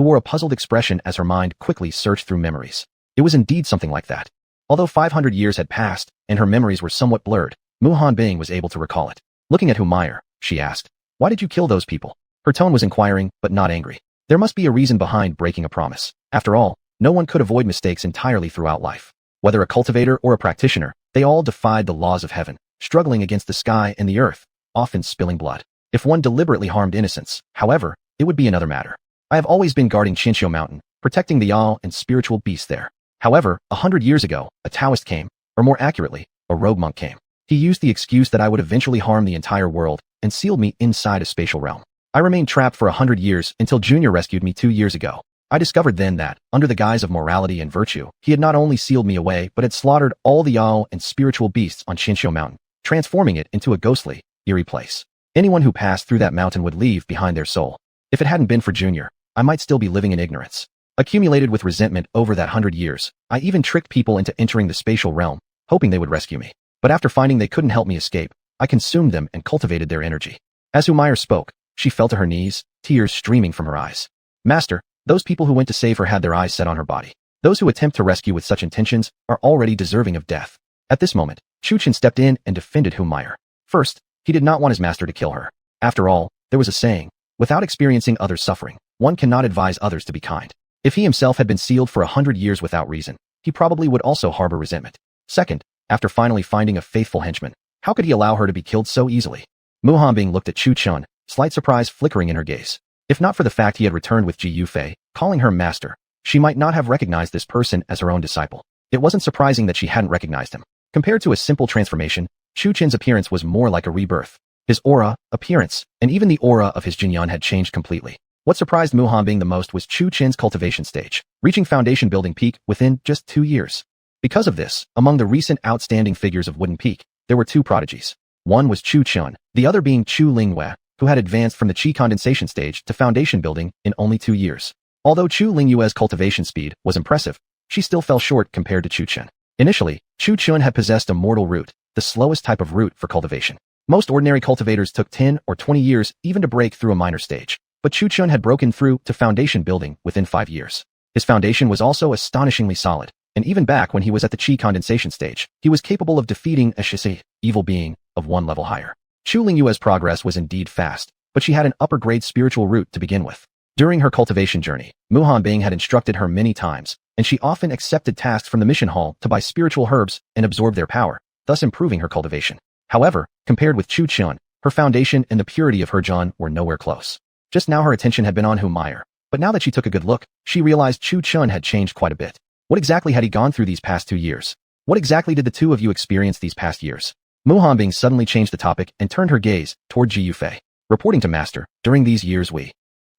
who wore a puzzled expression as her mind quickly searched through memories. It was indeed something like that. Although 500 years had passed, and her memories were somewhat blurred, Mu Hanbing was able to recall it. Looking at Humiliation, she asked, "Why did you kill those people?" Her tone was inquiring, but not angry. There must be a reason behind breaking a promise. After all, no one could avoid mistakes entirely throughout life. Whether a cultivator or a practitioner, they all defied the laws of heaven, struggling against the sky and the earth, often spilling blood. If one deliberately harmed innocents, however, it would be another matter. I have always been guarding Qinxiu Mountain, protecting the Yao and spiritual beasts there. However, 100 years ago, a Taoist came, or more accurately, a rogue monk came. He used the excuse that I would eventually harm the entire world, and sealed me inside a spatial realm. I remained trapped for 100 years until Junior rescued me 2 years ago. I discovered then that, under the guise of morality and virtue, he had not only sealed me away but had slaughtered all the Yao and spiritual beasts on Qinxiu Mountain, transforming it into a ghostly, eerie place. Anyone who passed through that mountain would leave behind their soul. If it hadn't been for Junior, I might still be living in ignorance. Accumulated with resentment over that 100 years, I even tricked people into entering the spatial realm, hoping they would rescue me. But after finding they couldn't help me escape, I consumed them and cultivated their energy. As Humiliation spoke, she fell to her knees, tears streaming from her eyes. Master, those people who went to save her had their eyes set on her body. Those who attempt to rescue with such intentions are already deserving of death. At this moment, Chu Chen stepped in and defended Humiliation. First, he did not want his master to kill her. After all, there was a saying, without experiencing others' suffering, one cannot advise others to be kind. If he himself had been sealed for 100 years without reason, he probably would also harbor resentment. Second, after finally finding a faithful henchman, how could he allow her to be killed so easily? Mu Hanbing looked at Chu Chen, slight surprise flickering in her gaze. If not for the fact he had returned with Ji Yufei, calling her master, she might not have recognized this person as her own disciple. It wasn't surprising that she hadn't recognized him. Compared to a simple transformation, Chu Chen's appearance was more like a rebirth. His aura, appearance, and even the aura of his Jinyan had changed completely. What surprised Mu Hanbing the most was Chu Chen's cultivation stage, reaching foundation building peak within just 2 years. Because of this, among the recent outstanding figures of Wooden Peak, there were 2 prodigies. One was Chu Chen, the other being Chu Lingyue, who had advanced from the Qi condensation stage to foundation building in only 2 years. Although Chu Lingyue's cultivation speed was impressive, she still fell short compared to Chu Chen. Initially, Chu Chen had possessed a mortal root, the slowest type of root for cultivation. Most ordinary cultivators took 10 or 20 years even to break through a minor stage. But Chu Chen had broken through to foundation building within 5 years. His foundation was also astonishingly solid, and even back when he was at the Qi condensation stage, he was capable of defeating a Shisi, evil being, of 1 level higher. Chu Lingyue's progress was indeed fast, but she had an upper-grade spiritual root to begin with. During her cultivation journey, Mu Hanbing had instructed her many times, and she often accepted tasks from the mission hall to buy spiritual herbs and absorb their power, thus improving her cultivation. However, compared with Chu Chen, her foundation and the purity of her Zhan were nowhere close. Just now her attention had been on Humiliation, but now that she took a good look, she realized Chu Chen had changed quite a bit. What exactly had he gone through these past 2 years? What exactly did the two of you experience these past years? Mu Hanbing suddenly changed the topic and turned her gaze toward Ji Yufei. Reporting to Master, during these years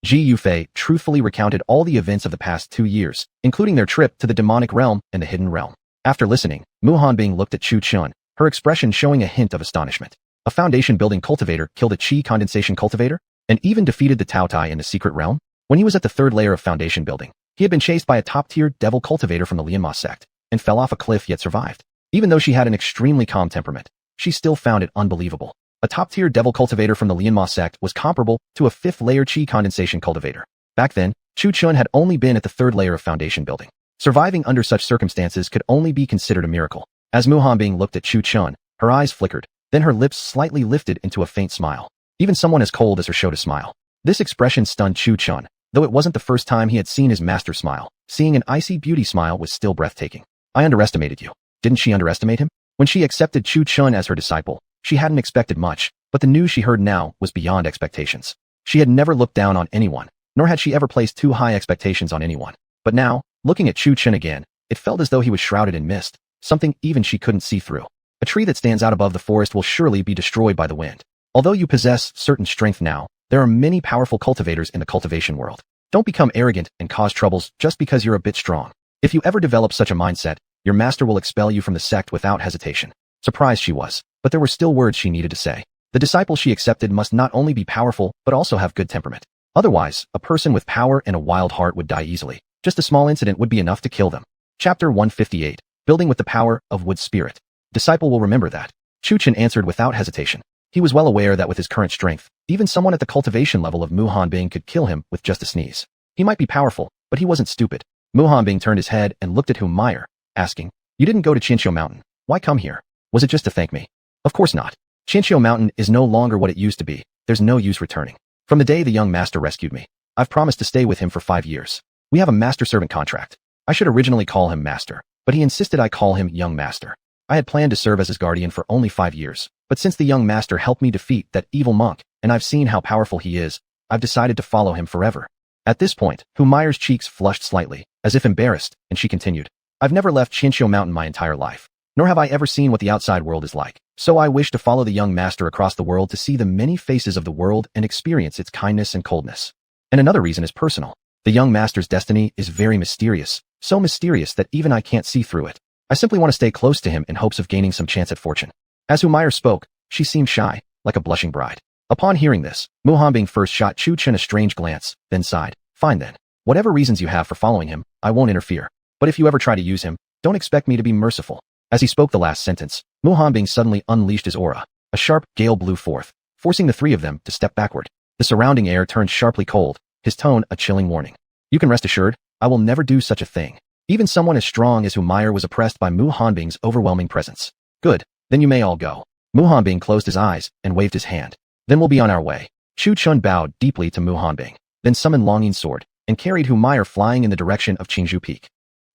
Ji Yufei truthfully recounted all the events of the past 2 years, including their trip to the demonic realm and the hidden realm. After listening, Mu Hanbing looked at Chu Chen, her expression showing a hint of astonishment. A foundation-building cultivator killed a Qi condensation cultivator? And even defeated the Tao Tai in the secret realm? When he was at the 3rd layer of foundation building, he had been chased by a top-tier devil cultivator from the Lianma sect, and fell off a cliff yet survived. Even though she had an extremely calm temperament, she still found it unbelievable. A top-tier devil cultivator from the Lianma sect was comparable to a 5th layer Qi condensation cultivator. Back then, Chu Chen had only been at the 3rd layer of foundation building. Surviving under such circumstances could only be considered a miracle. As Mu Hanbing looked at Chu Chen, her eyes flickered, then her lips slightly lifted into a faint smile. Even someone as cold as her showed a smile. This expression stunned Chu Chen, though it wasn't the first time he had seen his master smile. Seeing an icy beauty smile was still breathtaking. I underestimated you. Didn't she underestimate him? When she accepted Chu Chen as her disciple, she hadn't expected much, but the news she heard now was beyond expectations. She had never looked down on anyone, nor had she ever placed too high expectations on anyone. But now, looking at Chu Chen again, it felt as though he was shrouded in mist, something even she couldn't see through. A tree that stands out above the forest will surely be destroyed by the wind. Although you possess certain strength now, there are many powerful cultivators in the cultivation world. Don't become arrogant and cause troubles just because you're a bit strong. If you ever develop such a mindset, your master will expel you from the sect without hesitation. Surprised she was, but there were still words she needed to say. The disciple she accepted must not only be powerful, but also have good temperament. Otherwise, a person with power and a wild heart would die easily. Just a small incident would be enough to kill them. Chapter 158. Building with the power of wood spirit. Disciple will remember that. Chu Chen answered without hesitation. He was well aware that with his current strength, even someone at the cultivation level of Mu Hanbing could kill him with just a sneeze. He might be powerful, but he wasn't stupid. Mu Hanbing turned his head and looked at Humiliation, asking, "You didn't go to Qinqiu Mountain. Why come here? Was it just to thank me?" "Of course not. Qinqiu Mountain is no longer what it used to be. There's no use returning. From the day the young master rescued me, I've promised to stay with him for 5 years. We have a master-servant contract. I should originally call him master, but he insisted I call him young master. I had planned to serve as his guardian for only 5 years, but since the young master helped me defeat that evil monk, and I've seen how powerful he is, I've decided to follow him forever." At this point, Humiliation's cheeks flushed slightly, as if embarrassed, and she continued, "I've never left Qinqiu Mountain my entire life, nor have I ever seen what the outside world is like. So I wish to follow the young master across the world to see the many faces of the world and experience its kindness and coldness. And another reason is personal. The young master's destiny is very mysterious, so mysterious that even I can't see through it. I simply want to stay close to him in hopes of gaining some chance at fortune." As Humiliation spoke, she seemed shy, like a blushing bride. Upon hearing this, Mu Hanbing first shot Chu Chen a strange glance, then sighed. "Fine then. Whatever reasons you have for following him, I won't interfere. But if you ever try to use him, don't expect me to be merciful." As he spoke the last sentence, Mu Hanbing suddenly unleashed his aura. A sharp gale blew forth, forcing the three of them to step backward. The surrounding air turned sharply cold, his tone a chilling warning. "You can rest assured, I will never do such a thing." Even someone as strong as Humiliation was oppressed by Mu Hanbing's overwhelming presence. "Good, then you may all go." Mu Hanbing closed his eyes and waved his hand. "Then we'll be on our way." Chu Chun bowed deeply to Mu Hanbing, then summoned Longing's sword, and carried Humiliation flying in the direction of Qingzhou Peak.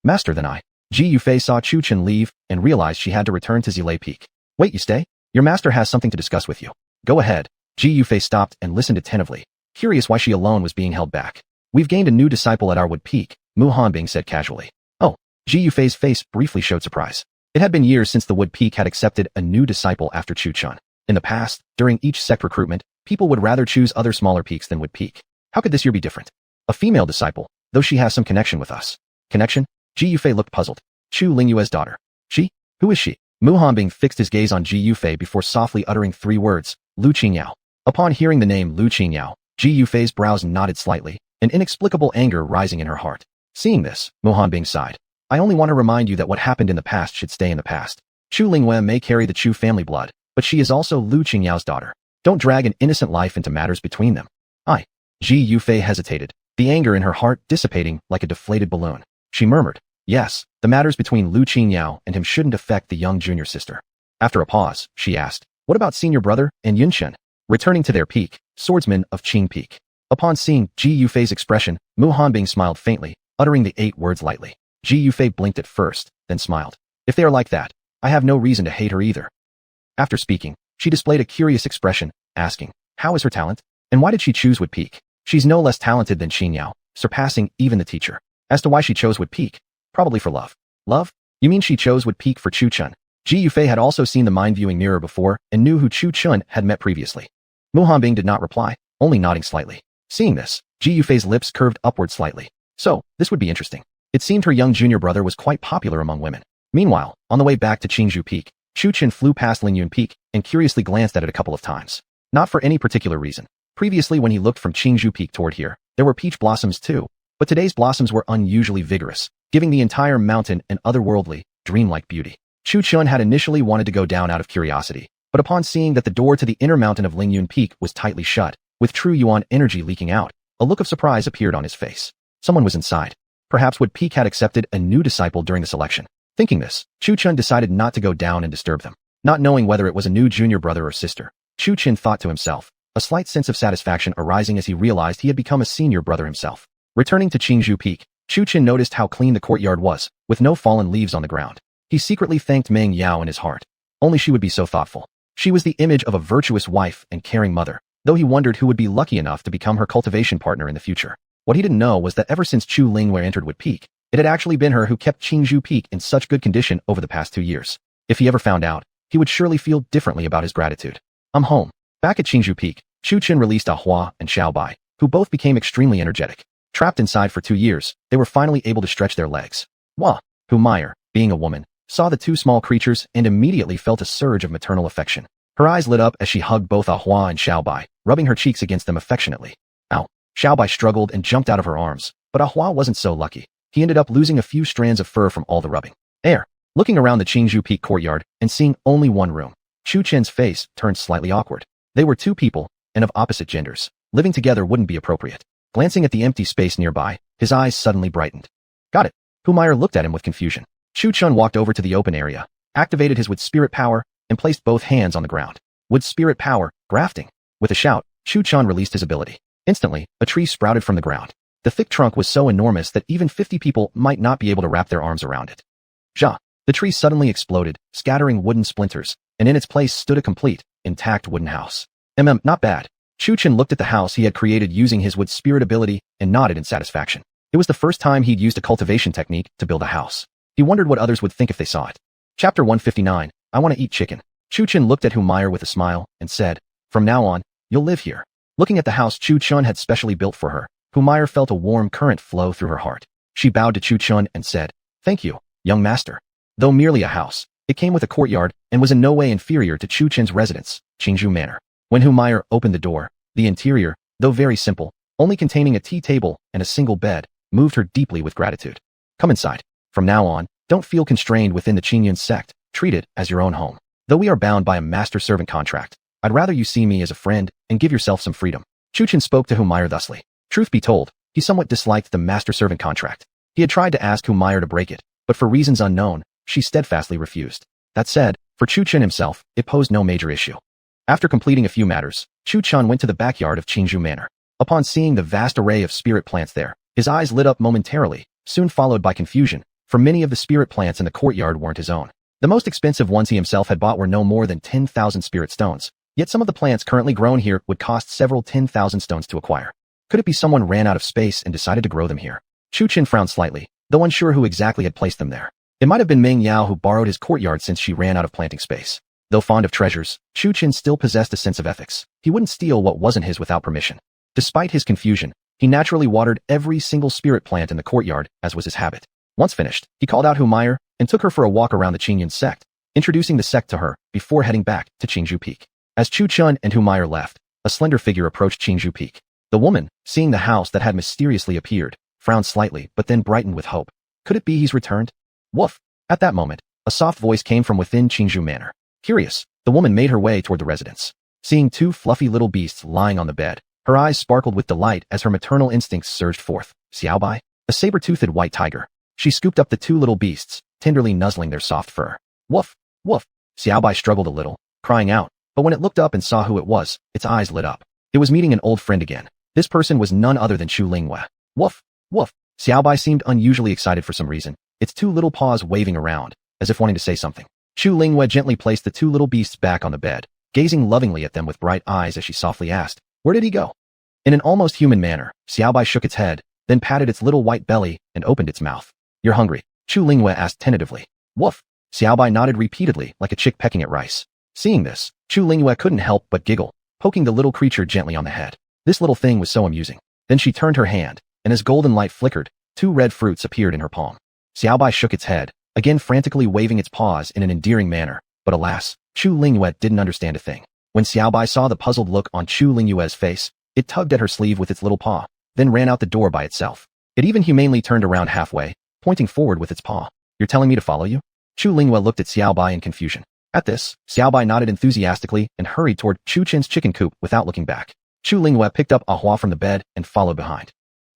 "Master, then I." Ji Yufei saw Chu Chen leave and realized she had to return to Zilei Peak. "Wait, you stay? Your master has something to discuss with you. Go ahead." Ji Yufei stopped and listened attentively, curious why she alone was being held back. "We've gained a new disciple at our Wood Peak," Mu Hanbing said casually. "Oh." Ji Yufei's face briefly showed surprise. It had been years since the Wood Peak had accepted a new disciple after Chu Chun. In the past, during each sect recruitment, people would rather choose other smaller peaks than Wood Peak. How could this year be different? "A female disciple, though she has some connection with us." "Connection?" Ji Yufei looked puzzled. "Chu Lingyue's daughter." "She? Who is she?" Mu Hanbing fixed his gaze on Ji Yufei before softly uttering 3 words, "Lu Qingyao." Upon hearing the name Lu Qingyao, Ji Yufei's brows nodded slightly, an inexplicable anger rising in her heart. Seeing this, Mu Hanbing sighed. "I only want to remind you that what happened in the past should stay in the past. Chu Lingyue may carry the Chu family blood, but she is also Lu Qingyao's daughter. Don't drag an innocent life into matters between them." Ji Yufei hesitated, the anger in her heart dissipating like a deflated balloon. She murmured, "Yes, the matters between Lu Qingyao and him shouldn't affect the young junior sister." After a pause, she asked, "What about senior brother and Yunshen?" Returning to their peak, swordsmen of Qing Peak. Upon seeing Ji Yufei's expression, Mu Hanbing smiled faintly, uttering the 8 words lightly. Ji Yufei blinked at first, then smiled. "If they are like that, I have no reason to hate her either." After speaking, she displayed a curious expression, asking, "How is her talent? And why did she choose Wood Peak? She's no less talented than Qingyao, surpassing even the teacher." As to why she chose Wood Peak, probably for love. "Love? You mean she chose Wood Peak for Chu Chun?" Ji Yufei had also seen the mind-viewing mirror before and knew who Chu Chun had met previously. Mu Hanbing did not reply, only nodding slightly. Seeing this, Ji Yufei's lips curved upward slightly. So, this would be interesting. It seemed her young junior brother was quite popular among women. Meanwhile, on the way back to Qingzhou Peak, Chu Chen flew past Lingyun Peak and curiously glanced at it a couple of times. Not for any particular reason. Previously when he looked from Qingzhou Peak toward here, there were peach blossoms too, but today's blossoms were unusually vigorous, giving the entire mountain an otherworldly, dreamlike beauty. Chu Chun had initially wanted to go down out of curiosity, but upon seeing that the door to the inner mountain of Lingyun Peak was tightly shut, with true Yuan energy leaking out, a look of surprise appeared on his face. Someone was inside. Perhaps Wood Peak had accepted a new disciple during the selection. Thinking this, Chu Chun decided not to go down and disturb them. Not knowing whether it was a new junior brother or sister, Chu Chen thought to himself, a slight sense of satisfaction arising as he realized he had become a senior brother himself. Returning to Qingzhou Peak, Chu Chen noticed how clean the courtyard was, with no fallen leaves on the ground. He secretly thanked Meng Yao in his heart. Only she would be so thoughtful. She was the image of a virtuous wife and caring mother, though he wondered who would be lucky enough to become her cultivation partner in the future. What he didn't know was that ever since Chu Lingyue entered Wood Peak, it had actually been her who kept Qingzhou Peak in such good condition over the past 2 years. If he ever found out, he would surely feel differently about his gratitude. I'm home. Back at Qingzhou Peak, Chu Chen released Ahua and Xiaobai, who both became extremely energetic. Trapped inside for 2 years, they were finally able to stretch their legs. Wah! Humiliation, being a woman, saw the 2 small creatures and immediately felt a surge of maternal affection. Her eyes lit up as she hugged both Ahua and Xiaobai, rubbing her cheeks against them affectionately. Ow! Xiaobai struggled and jumped out of her arms, but Ahua wasn't so lucky. He ended up losing a few strands of fur from all the rubbing. Looking around the Qingzhou Peak courtyard and seeing only one room, Chu Chen's face turned slightly awkward. They were 2 people, and of opposite genders. Living together wouldn't be appropriate. Glancing at the empty space nearby, his eyes suddenly brightened. Got it. Humire looked at him with confusion. Chu Chun walked over to the open area, activated his wood spirit power, and placed both hands on the ground. Wood spirit power, grafting. With a shout, Chu Chun released his ability. Instantly, a tree sprouted from the ground. The thick trunk was so enormous that even 50 people might not be able to wrap their arms around it. Ja! The tree suddenly exploded, scattering wooden splinters, and in its place stood a complete, intact wooden house. Not bad. Chu Chun looked at the house he had created using his wood spirit ability and nodded in satisfaction. It was the first time he'd used a cultivation technique to build a house. He wondered what others would think if they saw it. Chapter 159, I want to eat chicken. Chu Chun looked at Humire with a smile and said, from now on, you'll live here. Looking at the house Chu Chun had specially built for her, Humire felt a warm current flow through her heart. She bowed to Chu Chun and said, thank you, young master. Though merely a house, it came with a courtyard and was in no way inferior to Chu Chun's residence, Qingzhou Manor. When Humire opened the door, the interior, though very simple, only containing a tea table and a single bed, moved her deeply with gratitude. Come inside. From now on, don't feel constrained within the Qingyun sect, treat it as your own home. Though we are bound by a master-servant contract, I'd rather you see me as a friend and give yourself some freedom. Chu Chun spoke to Humire thusly. Truth be told, he somewhat disliked the master-servant contract. He had tried to ask Humire to break it, but for reasons unknown, she steadfastly refused. That said, for Chu Chun himself, it posed no major issue. After completing a few matters, Chu Chun went to the backyard of Qingzhou Manor. Upon seeing the vast array of spirit plants there, his eyes lit up momentarily, soon followed by confusion, for many of the spirit plants in the courtyard weren't his own. The most expensive ones he himself had bought were no more than 10,000 spirit stones, yet some of the plants currently grown here would cost several 10,000 stones to acquire. Could it be someone ran out of space and decided to grow them here? Chu Chun frowned slightly, though unsure who exactly had placed them there. It might have been Meng Yao who borrowed his courtyard since she ran out of planting space. Though fond of treasures, Chu Chun still possessed a sense of ethics. He wouldn't steal what wasn't his without permission. Despite his confusion, he naturally watered every single spirit plant in the courtyard, as was his habit. Once finished, he called out Humire and took her for a walk around the Qingyun sect, introducing the sect to her before heading back to Qingzhou Peak. As Chu Chun and Humire left, a slender figure approached Qingzhou Peak. The woman, seeing the house that had mysteriously appeared, frowned slightly but then brightened with hope. Could it be he's returned? Woof! At that moment, a soft voice came from within Qingzhou Manor. Curious, the woman made her way toward the residence. Seeing two fluffy little beasts lying on the bed, her eyes sparkled with delight as her maternal instincts surged forth. Xiaobai, a saber-toothed white tiger. She scooped up the two little beasts, tenderly nuzzling their soft fur. Woof! Woof! Xiaobai struggled a little, crying out, but when it looked up and saw who it was, its eyes lit up. It was meeting an old friend again. This person was none other than Chu Lingwei. Woof! Woof! Xiaobai seemed unusually excited for some reason, its two little paws waving around, as if wanting to say something. Chu Lingwei gently placed the two little beasts back on the bed, gazing lovingly at them with bright eyes as she softly asked, where did he go? In an almost human manner, Xiaobai shook its head, then patted its little white belly and opened its mouth. You're hungry? Chu Lingwei asked tentatively. Woof! Xiaobai nodded repeatedly like a chick pecking at rice. Seeing this, Chu Lingwei couldn't help but giggle, poking the little creature gently on the head. This little thing was so amusing. Then she turned her hand, and as golden light flickered, two red fruits appeared in her palm. Xiaobai shook its head, again frantically waving its paws in an endearing manner, but alas, Chu Lingwei didn't understand a thing. When Xiaobai saw the puzzled look on Chu Lingwei's face, it tugged at her sleeve with its little paw, then ran out the door by itself. It even humanely turned around halfway, pointing forward with its paw. You're telling me to follow you? Chu Lingwei looked at Xiaobai in confusion. At this, Xiaobai nodded enthusiastically and hurried toward Chu Chen's chicken coop without looking back. Chu Lingwei picked up Ahua from the bed and followed behind.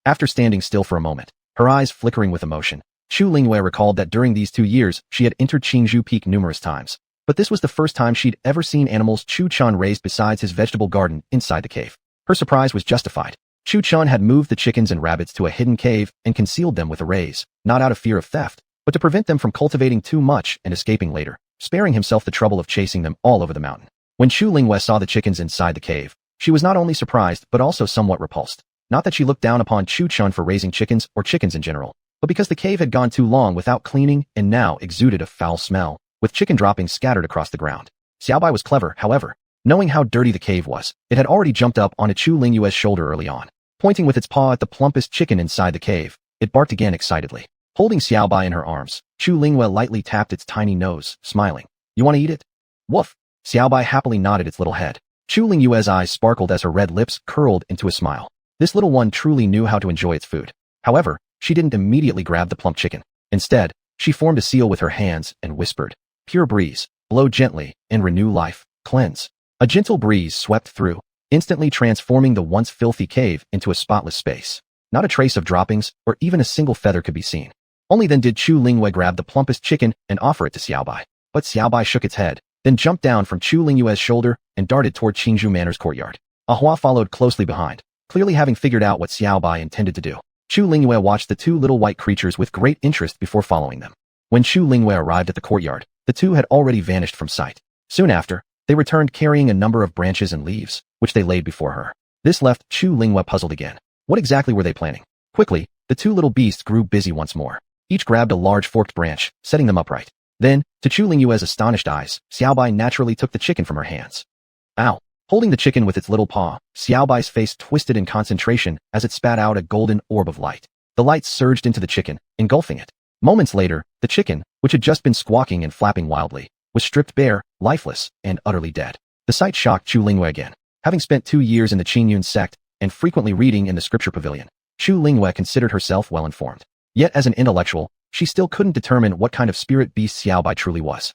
After standing still for a moment, her eyes flickering with emotion, Chu Lingwei recalled that during these 2 years she had entered Qingzhou Peak numerous times, but this was the first time she'd ever seen animals Chu Chan raised besides his vegetable garden inside the cave. Her surprise was justified. Chu Chan had moved the chickens and rabbits to a hidden cave and concealed them with arrays, not out of fear of theft, but to prevent them from cultivating too much and escaping later, sparing himself the trouble of chasing them all over the mountain. When Chu Lingwei saw the chickens inside the cave, she was not only surprised but also somewhat repulsed. Not that she looked down upon Chu Chan for raising chickens or chickens in general, but because the cave had gone too long without cleaning and now exuded a foul smell, with chicken droppings scattered across the ground. Xiaobai was clever, however. Knowing how dirty the cave was, it had already jumped up onto Chu Lingwei's shoulder early on. Pointing with its paw at the plumpest chicken inside the cave, it barked again excitedly. Holding Xiaobai in her arms, Chu Lingwei lightly tapped its tiny nose, smiling. You want to eat it? Woof! Xiaobai happily nodded its little head. Chu Lingwei's eyes sparkled as her red lips curled into a smile. This little one truly knew how to enjoy its food. However, she didn't immediately grab the plump chicken. Instead, she formed a seal with her hands and whispered, "Pure breeze, blow gently, and renew life, cleanse." A gentle breeze swept through, instantly transforming the once filthy cave into a spotless space. Not a trace of droppings or even a single feather could be seen. Only then did Chu Lingyue grab the plumpest chicken and offer it to Xiaobai. But Xiaobai shook its head, then jumped down from Chu Lingyue's shoulder and darted toward Qingzhou Manor's courtyard. Ahua followed closely behind, clearly having figured out what Xiaobai intended to do. Chu Lingyue watched the two little white creatures with great interest before following them. When Chu Lingyue arrived at the courtyard, the two had already vanished from sight. Soon after, they returned carrying a number of branches and leaves, which they laid before her. This left Chu Lingyue puzzled again. What exactly were they planning? Quickly, the two little beasts grew busy once more. Each grabbed a large forked branch, setting them upright. Then, to Chu Lingyue's astonished eyes, Xiaobai naturally took the chicken from her hands. Ow! Holding the chicken with its little paw, Xiaobai's face twisted in concentration as it spat out a golden orb of light. The light surged into the chicken, engulfing it. Moments later, the chicken, which had just been squawking and flapping wildly, was stripped bare, lifeless, and utterly dead. The sight shocked Chu Lingyue again. Having spent 2 years in the Qingyun sect and frequently reading in the scripture pavilion, Chu Lingyue considered herself well informed. Yet as an intellectual, she still couldn't determine what kind of spirit beast Xiaobai truly was.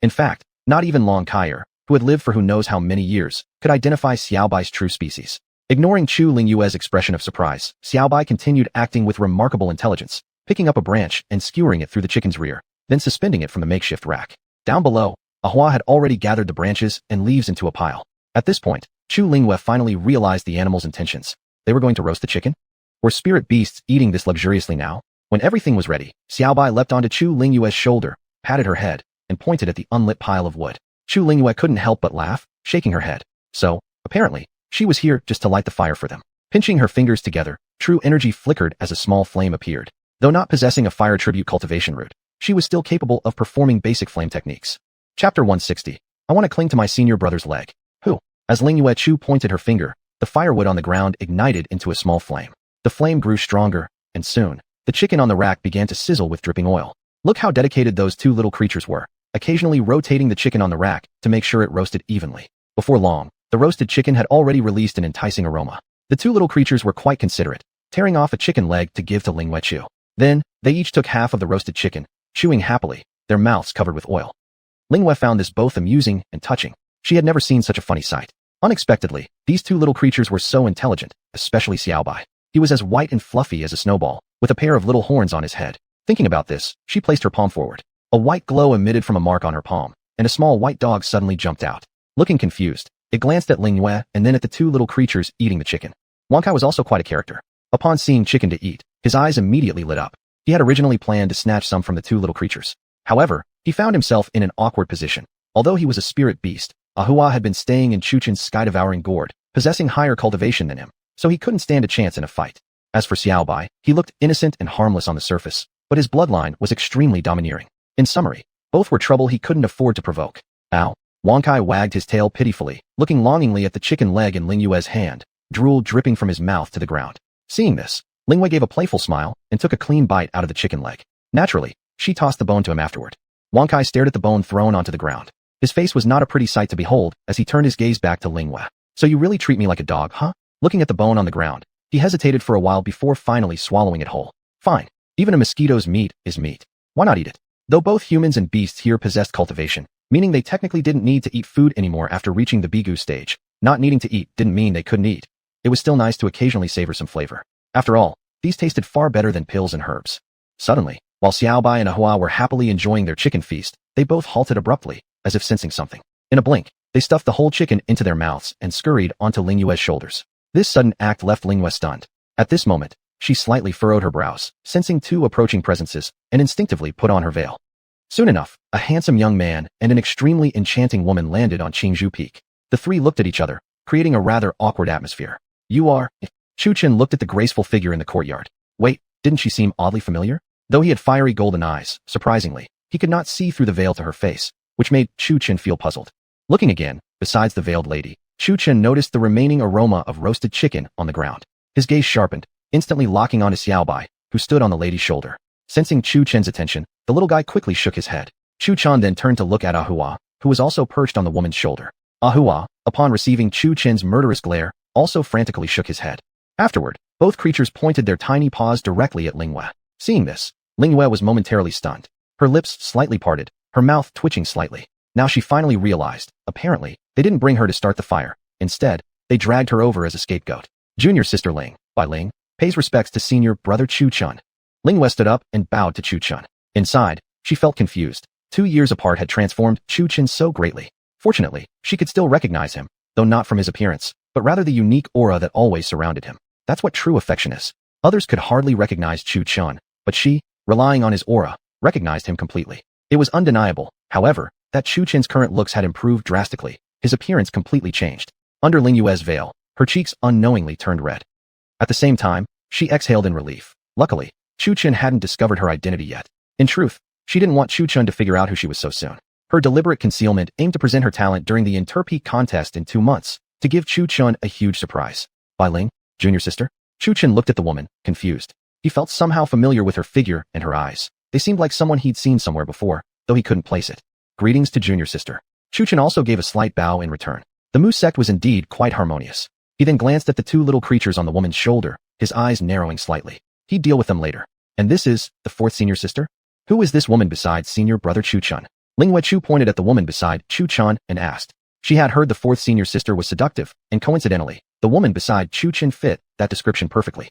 In fact, not even Long Kaier, who had lived for who knows how many years, could identify Xiaobai's true species. Ignoring Chu Lingyue's expression of surprise, Xiaobai continued acting with remarkable intelligence, picking up a branch and skewering it through the chicken's rear, then suspending it from the makeshift rack. Down below, Ahua had already gathered the branches and leaves into a pile. At this point, Chu Lingyue finally realized the animal's intentions. They were going to roast the chicken? Were spirit beasts eating this luxuriously now? When everything was ready, Xiaobai leapt onto Chu Lingyue's shoulder, patted her head, and pointed at the unlit pile of wood. Chu Lingyue couldn't help but laugh, shaking her head. So, apparently, she was here just to light the fire for them. Pinching her fingers together, true energy flickered as a small flame appeared. Though not possessing a fire tribute cultivation root, she was still capable of performing basic flame techniques. Chapter 160. I want to cling to my senior brother's leg. Who? As Lingyue Chu pointed her finger, the firewood on the ground ignited into a small flame. The flame grew stronger, and soon, the chicken on the rack began to sizzle with dripping oil. Look how dedicated those two little creatures were, occasionally rotating the chicken on the rack to make sure it roasted evenly. Before long, the roasted chicken had already released an enticing aroma. The two little creatures were quite considerate, tearing off a chicken leg to give to Lingyue Chu. Then, they each took half of the roasted chicken, chewing happily, their mouths covered with oil. Lingyue found this both amusing and touching. She had never seen such a funny sight. Unexpectedly, these two little creatures were so intelligent, especially Xiaobai. He was as white and fluffy as a snowball, with a pair of little horns on his head. Thinking about this, she placed her palm forward. A white glow emitted from a mark on her palm, and a small white dog suddenly jumped out. Looking confused, it glanced at Lingyue and then at the two little creatures eating the chicken. Wankai was also quite a character. Upon seeing chicken to eat, his eyes immediately lit up. He had originally planned to snatch some from the two little creatures. However, he found himself in an awkward position. Although he was a spirit beast, Ahua had been staying in Chuchen's sky-devouring gourd, possessing higher cultivation than him, so he couldn't stand a chance in a fight. As for Xiaobai, he looked innocent and harmless on the surface, but his bloodline was extremely domineering. In summary, both were trouble he couldn't afford to provoke. Ow! Wankai wagged his tail pitifully, looking longingly at the chicken leg in Lingyue's hand, drool dripping from his mouth to the ground. Seeing this, Lingyue gave a playful smile and took a clean bite out of the chicken leg. Naturally, she tossed the bone to him afterward. Wankai stared at the bone thrown onto the ground. His face was not a pretty sight to behold as he turned his gaze back to Lingyue. So you really treat me like a dog, huh? Looking at the bone on the ground, he hesitated for a while before finally swallowing it whole. Fine. Even a mosquito's meat is meat. Why not eat it? Though both humans and beasts here possessed cultivation, meaning they technically didn't need to eat food anymore after reaching the Bigu stage, not needing to eat didn't mean they couldn't eat. It was still nice to occasionally savor some flavor. After all, these tasted far better than pills and herbs. Suddenly, while Xiaobai and Ahua were happily enjoying their chicken feast, they both halted abruptly, as if sensing something. In a blink, they stuffed the whole chicken into their mouths and scurried onto Lingyue's shoulders. This sudden act left Lingyue stunned. At this moment, she slightly furrowed her brows, sensing two approaching presences, and instinctively put on her veil. Soon enough, a handsome young man and an extremely enchanting woman landed on Qingzhou Peak. The three looked at each other, creating a rather awkward atmosphere. You are... Chuchen looked at the graceful figure in the courtyard. Wait, didn't she seem oddly familiar? Though he had fiery golden eyes, surprisingly, he could not see through the veil to her face, which made Chuchen feel puzzled. Looking again, besides the veiled lady, Chuchen noticed the remaining aroma of roasted chicken on the ground. His gaze sharpened, instantly locking onto Xiaobai, who stood on the lady's shoulder. Sensing Chuchen's attention, the little guy quickly shook his head. Chuchen then turned to look at Ahua, who was also perched on the woman's shoulder. Ahua, upon receiving Chuchen's murderous glare, also frantically shook his head. Afterward, both creatures pointed their tiny paws directly at Lingyue. Seeing this, Lingyue was momentarily stunned. Her lips slightly parted, her mouth twitching slightly. Now she finally realized, apparently, they didn't bring her to start the fire. Instead, they dragged her over as a scapegoat. Junior sister Ling, by Ling, pays respects to senior brother Chu Chun. Ling Wei stood up and bowed to Chu Chun. Inside, she felt confused. 2 years apart had transformed Chu Chun so greatly. Fortunately, she could still recognize him, though not from his appearance, but rather the unique aura that always surrounded him. That's what true affection is. Others could hardly recognize Chu Chun, but she, relying on his aura, recognized him completely. It was undeniable, however, that Chu Chun's current looks had improved drastically. His appearance completely changed. Under Ling Yue's veil, her cheeks unknowingly turned red. At the same time, she exhaled in relief. Luckily, Chu Chun hadn't discovered her identity yet. In truth, she didn't want Chu Chun to figure out who she was so soon. Her deliberate concealment aimed to present her talent during the Interpeak contest in 2 months, to give Chu Chun a huge surprise. Bai Ling, junior sister? Chu Chun looked at the woman, confused. He felt somehow familiar with her figure and her eyes. They seemed like someone he'd seen somewhere before, though he couldn't place it. Greetings to junior sister. Chu Chun also gave a slight bow in return. The Mu sect was indeed quite harmonious. He then glanced at the 2 little creatures on the woman's shoulder, his eyes narrowing slightly. He'd deal with them later. And this is, the 4th senior sister? Who is this woman besides senior brother Chu Chun? Ling Wei Chu pointed at the woman beside Chu Chun and asked. She had heard the 4th senior sister was seductive, and coincidentally, the woman beside Chu Chun fit that description perfectly.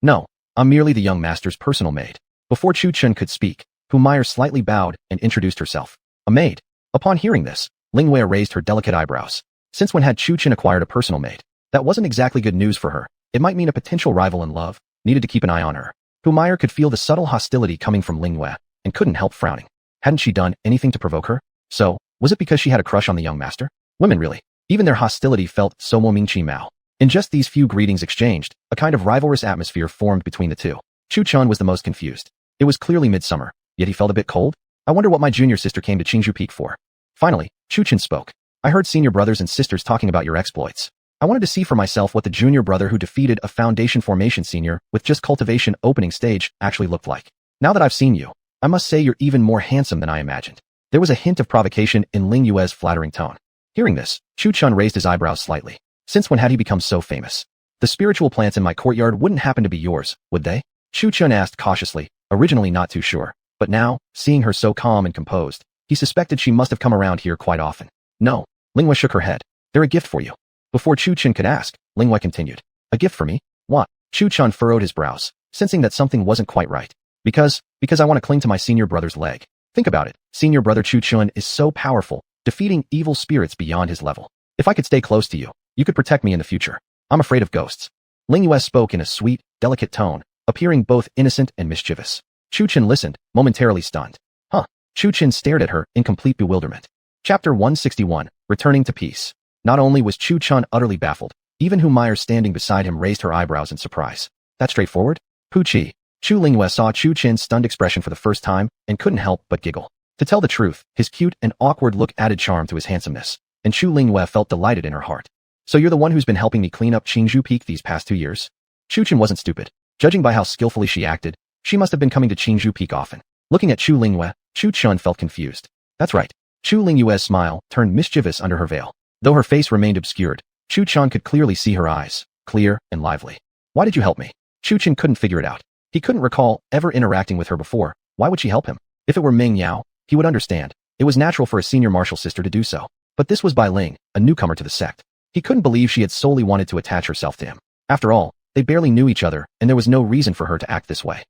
No, I'm merely the young master's personal maid. Before Chu Chun could speak, Humiliation slightly bowed and introduced herself. A maid. Upon hearing this, Ling Wei raised her delicate eyebrows. Since when had Chu Chun acquired a personal maid? That wasn't exactly good news for her. It might mean a potential rival in love, needed to keep an eye on her. Humiliation could feel the subtle hostility coming from Ling Wei, and couldn't help frowning. Hadn't she done anything to provoke her? So, was it because she had a crush on the young master? Women really. Even their hostility felt so mo ming chi mao. In just these few greetings exchanged, a kind of rivalrous atmosphere formed between the two. Chu Chun was the most confused. It was clearly midsummer, yet he felt a bit cold. I wonder what my junior sister came to Qingzhou Peak for. Finally, Chu Chun spoke. I heard senior brothers and sisters talking about your exploits. I wanted to see for myself what the junior brother who defeated a foundation formation senior with just cultivation opening stage actually looked like. Now that I've seen you, I must say you're even more handsome than I imagined. There was a hint of provocation in Ling Yue's flattering tone. Hearing this, Chu Chun raised his eyebrows slightly. Since when had he become so famous? The spiritual plants in my courtyard wouldn't happen to be yours, would they? Chu Chun asked cautiously, originally not too sure. But now, seeing her so calm and composed, he suspected she must have come around here quite often. No, Ling Wei shook her head. They're a gift for you. Before Chu Chun could ask, Ling Wei continued. A gift for me? What? Chu Chun furrowed his brows, sensing that something wasn't quite right. Because I want to cling to my senior brother's leg. Think about it. Senior brother Chu Chun is so powerful, defeating evil spirits beyond his level. If I could stay close to you, you could protect me in the future. I'm afraid of ghosts. Ling Yue spoke in a sweet, delicate tone, appearing both innocent and mischievous. Chu Chun listened, momentarily stunned. Huh. Chu Chun stared at her in complete bewilderment. Chapter 161, Returning to Peace. Not only was Chu Chun utterly baffled, even Humiliation standing beside him raised her eyebrows in surprise. That straightforward? Pu-chi. Chu Lingyue saw Chu Chin's stunned expression for the first time and couldn't help but giggle. To tell the truth, his cute and awkward look added charm to his handsomeness, and Chu Lingyue felt delighted in her heart. So you're the one who's been helping me clean up Qingzhou Peak these past 2 years? Chu Chin wasn't stupid. Judging by how skillfully she acted, she must have been coming to Qingzhou Peak often. Looking at Chu Lingyue, Chu Chun felt confused. That's right. Chu Lingyue's smile turned mischievous under her veil. Though her face remained obscured, Chu Chun could clearly see her eyes, clear and lively. Why did you help me? Chu Chin couldn't figure it out. He couldn't recall ever interacting with her before. Why would she help him? If it were Ming Yao, he would understand. It was natural for a senior martial sister to do so. But this was Bai Ling, a newcomer to the sect. He couldn't believe she had solely wanted to attach herself to him. After all, they barely knew each other, and there was no reason for her to act this way.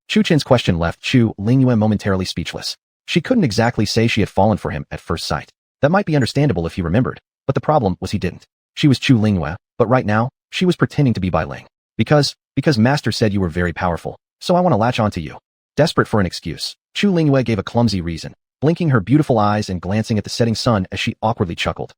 Chu Chin's question left Chu Lingyue momentarily speechless. She couldn't exactly say she had fallen for him at first sight. That might be understandable if he remembered, but the problem was he didn't. She was Chu Lingyue, but right now, she was pretending to be Bai Ling. Because Master said you were very powerful, so I want to latch on to you. Desperate for an excuse, Chu Lingyue gave a clumsy reason, blinking her beautiful eyes and glancing at the setting sun as she awkwardly chuckled.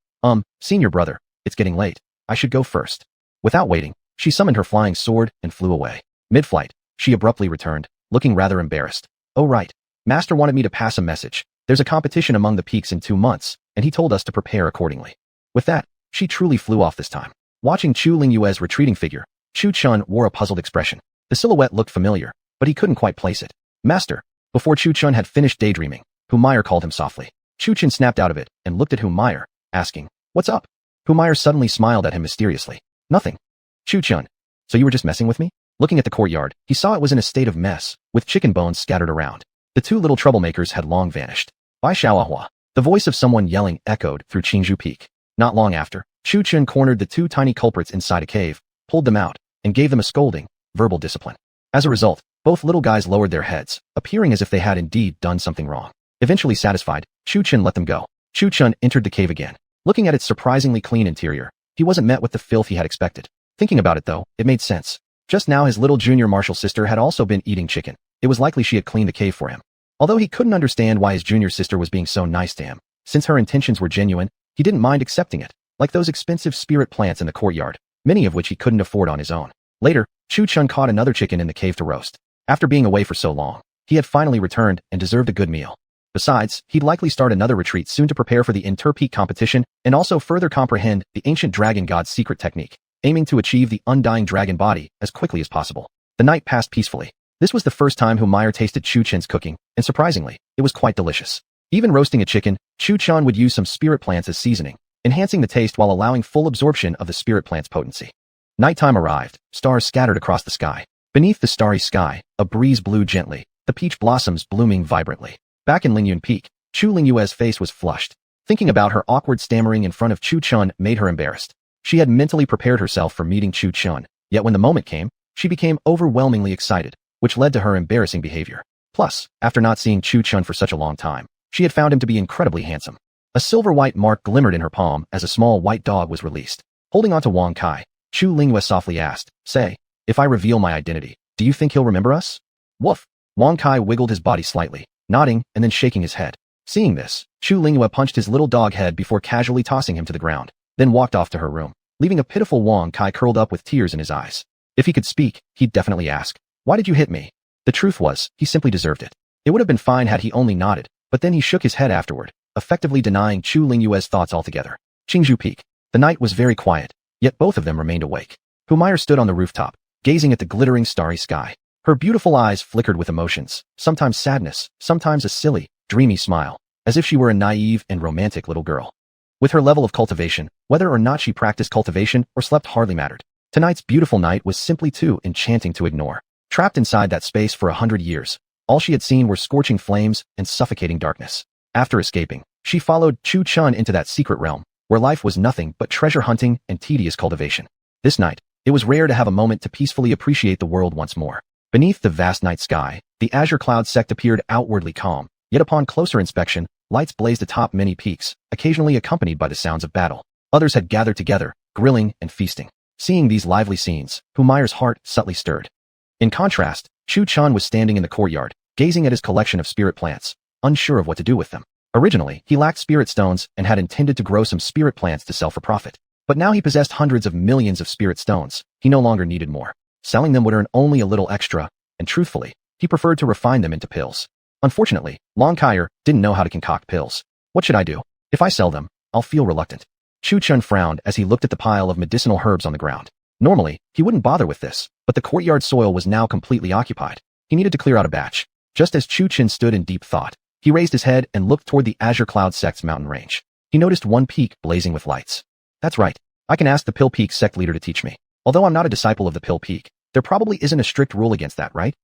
Senior brother, it's getting late. I should go first. Without waiting, she summoned her flying sword and flew away. Mid-flight, she abruptly returned, looking rather embarrassed. Oh right. Master wanted me to pass a message. There's a competition among the peaks in 2 months, and he told us to prepare accordingly. With that, she truly flew off this time. Watching Chu Lingyue's retreating figure, Chu Chun wore a puzzled expression. The silhouette looked familiar, but he couldn't quite place it. Master. Before Chu Chun had finished daydreaming, Humiliation called him softly. Chu Chun snapped out of it and looked at Humiliation, asking, "What's up?" Humiliation suddenly smiled at him mysteriously. Nothing. Chu Chun. So you were just messing with me? Looking at the courtyard, he saw it was in a state of mess, with chicken bones scattered around. The 2 little troublemakers had long vanished. Bai Xiaohua. The voice of someone yelling echoed through Qingzhou Peak. Not long after, Chu Chun cornered the two tiny culprits inside a cave, pulled them out, and gave them a scolding, verbal discipline. As a result, both little guys lowered their heads, appearing as if they had indeed done something wrong. Eventually satisfied, Chu Chun let them go. Chu Chun entered the cave again. Looking at its surprisingly clean interior, he wasn't met with the filth he had expected. Thinking about it though, it made sense. Just now his little junior martial sister had also been eating chicken. It was likely she had cleaned the cave for him. Although he couldn't understand why his junior sister was being so nice to him, since her intentions were genuine, he didn't mind accepting it, like those expensive spirit plants in the courtyard, many of which he couldn't afford on his own. Later, Chu Chun caught another chicken in the cave to roast. After being away for so long, he had finally returned and deserved a good meal. Besides, he'd likely start another retreat soon to prepare for the inter-peak competition and also further comprehend the ancient dragon god's secret technique, aiming to achieve the undying dragon body as quickly as possible. The night passed peacefully. This was the first time Humiliation tasted Chu Chun's cooking, and surprisingly, it was quite delicious. Even roasting a chicken, Chu Chun would use some spirit plants as seasoning, enhancing the taste while allowing full absorption of the spirit plant's potency. Nighttime arrived, stars scattered across the sky. Beneath the starry sky, a breeze blew gently, the peach blossoms blooming vibrantly. Back in Lingyun Peak, Chu Lingyue's face was flushed. Thinking about her awkward stammering in front of Chu Chun made her embarrassed. She had mentally prepared herself for meeting Chu Chun, yet when the moment came, she became overwhelmingly excited, which led to her embarrassing behavior. Plus, after not seeing Chu Chun for such a long time, she had found him to be incredibly handsome. A silver-white mark glimmered in her palm as a small white dog was released. Holding onto Wang Kai, Chu Lingyue softly asked, "Say, if I reveal my identity, do you think he'll remember us?" Woof! Wang Kai wiggled his body slightly, nodding and then shaking his head. Seeing this, Chu Lingyue punched his little dog head before casually tossing him to the ground, then walked off to her room, leaving a pitiful Wang Kai curled up with tears in his eyes. If he could speak, he'd definitely ask, "Why did you hit me?" The truth was, he simply deserved it. It would have been fine had he only nodded, but then he shook his head afterward, effectively denying Chu Lingyue's thoughts altogether. Qingzhou Peak. The night was very quiet, yet both of them remained awake. Humiliation stood on the rooftop, gazing at the glittering starry sky. Her beautiful eyes flickered with emotions, sometimes sadness, sometimes a silly, dreamy smile, as if she were a naive and romantic little girl. With her level of cultivation, whether or not she practiced cultivation or slept hardly mattered. Tonight's beautiful night was simply too enchanting to ignore. Trapped inside that space for 100 years, all she had seen were scorching flames and suffocating darkness. After escaping, she followed Chu Chun into that secret realm, where life was nothing but treasure hunting and tedious cultivation. This night, it was rare to have a moment to peacefully appreciate the world once more. Beneath the vast night sky, the azure cloud sect appeared outwardly calm, yet upon closer inspection, lights blazed atop many peaks, occasionally accompanied by the sounds of battle. Others had gathered together, grilling and feasting. Seeing these lively scenes, Humiliation's heart subtly stirred. In contrast, Chu Chun was standing in the courtyard, gazing at his collection of spirit plants, unsure of what to do with them. Originally, he lacked spirit stones and had intended to grow some spirit plants to sell for profit. But now he possessed hundreds of millions of spirit stones. He no longer needed more. Selling them would earn only a little extra, and truthfully, he preferred to refine them into pills. Unfortunately, Long Kaier didn't know how to concoct pills. What should I do? If I sell them, I'll feel reluctant. Chu Chun frowned as he looked at the pile of medicinal herbs on the ground. Normally, he wouldn't bother with this, but the courtyard soil was now completely occupied. He needed to clear out a batch. Just as Chu Chun stood in deep thought, he raised his head and looked toward the Azure Cloud Sect's mountain range. He noticed one peak blazing with lights. That's right. I can ask the Pill Peak sect leader to teach me. Although I'm not a disciple of the Pill Peak, there probably isn't a strict rule against that, right?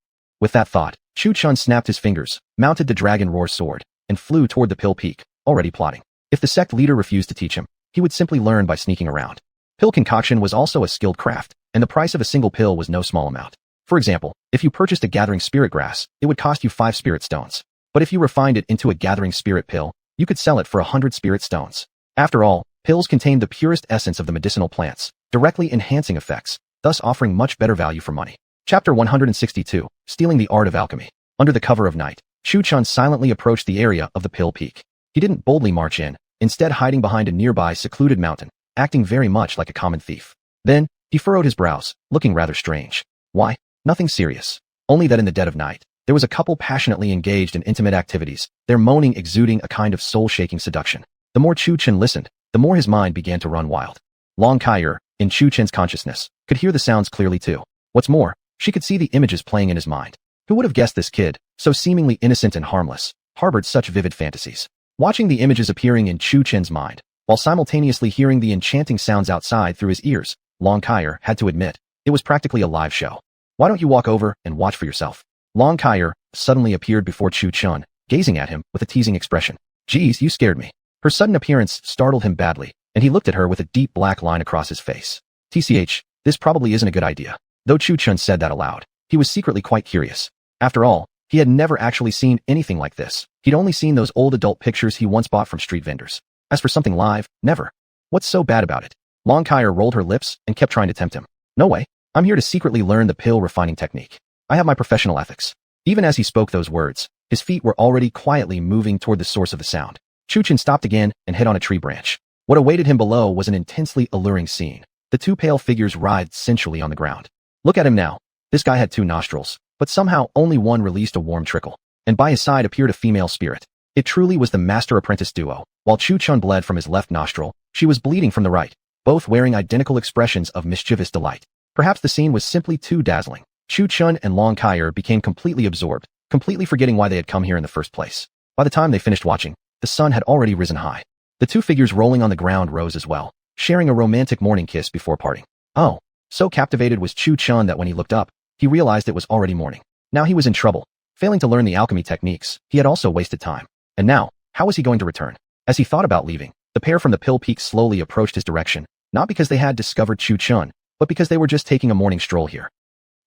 With that thought, Chu Chun snapped his fingers, mounted the Dragon Roar sword, and flew toward the Pill Peak, already plotting. If the sect leader refused to teach him, he would simply learn by sneaking around. Pill concoction was also a skilled craft, and the price of a single pill was no small amount. For example, if you purchased a gathering spirit grass, it would cost you 5 spirit stones. But if you refined it into a gathering spirit pill, you could sell it for 100 spirit stones. After all, pills contained the purest essence of the medicinal plants, directly enhancing effects, thus offering much better value for money. Chapter 162, Stealing the Art of Alchemy. Under the cover of night, Chu Chun silently approached the area of the Pill Peak. He didn't boldly march in, instead hiding behind a nearby secluded mountain, acting very much like a common thief. Then, he furrowed his brows, looking rather strange. Why? Nothing serious. Only that in the dead of night, there was a couple passionately engaged in intimate activities, their moaning exuding a kind of soul-shaking seduction. The more Chu Chun listened, the more his mind began to run wild. Long Kaier, in Chu Chun's consciousness, could hear the sounds clearly too. What's more, she could see the images playing in his mind. Who would have guessed this kid, so seemingly innocent and harmless, harbored such vivid fantasies? Watching the images appearing in Chu Chun's mind, while simultaneously hearing the enchanting sounds outside through his ears, Long Kaier had to admit, it was practically a live show. Why don't you walk over and watch for yourself? Long Kaier suddenly appeared before Chu Chun, gazing at him with a teasing expression. Geez, you scared me. Her sudden appearance startled him badly, and he looked at her with a deep black line across his face. TCH, this probably isn't a good idea. Though Chu Chun said that aloud, he was secretly quite curious. After all, he had never actually seen anything like this. He'd only seen those old adult pictures he once bought from street vendors. As for something live, never. What's so bad about it? Long Kyer rolled her lips and kept trying to tempt him. No way. I'm here to secretly learn the pill refining technique. I have my professional ethics. Even as he spoke those words, his feet were already quietly moving toward the source of the sound. Chu Chun stopped again and hit on a tree branch. What awaited him below was an intensely alluring scene. The two pale figures writhed sensually on the ground. Look at him now. This guy had two nostrils, but somehow only one released a warm trickle, and by his side appeared a female spirit. It truly was the master-apprentice duo. While Chu Chun bled from his left nostril, she was bleeding from the right, both wearing identical expressions of mischievous delight. Perhaps the scene was simply too dazzling. Chu Chun and Long Kyer became completely absorbed, completely forgetting why they had come here in the first place. By the time they finished watching, the sun had already risen high. The two figures rolling on the ground rose as well, sharing a romantic morning kiss before parting. Oh, so captivated was Chu Chun that when he looked up, he realized it was already morning. Now he was in trouble. Failing to learn the alchemy techniques, he had also wasted time. And now, how was he going to return? As he thought about leaving, the pair from the Pill Peak slowly approached his direction, not because they had discovered Chu Chun, but because they were just taking a morning stroll here.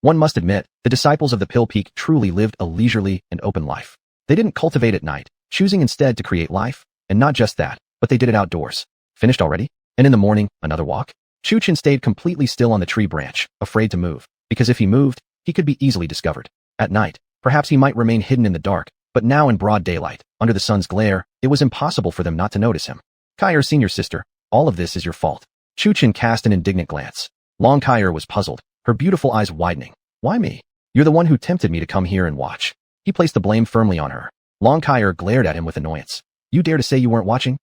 One must admit, the disciples of the Pill Peak truly lived a leisurely and open life. They didn't cultivate at night, choosing instead to create life, and not just that, but they did it outdoors. Finished already? And in the morning, another walk? Chu Chun stayed completely still on the tree branch, afraid to move, because if he moved, he could be easily discovered. At night, perhaps he might remain hidden in the dark, but now in broad daylight, under the sun's glare, it was impossible for them not to notice him. Kyer, senior sister, all of this is your fault. Chu Chun cast an indignant glance. Long Kyer was puzzled, her beautiful eyes widening. Why me? You're the one who tempted me to come here and watch. He placed the blame firmly on her. Long Kyer glared at him with annoyance. You dare to say you weren't watching?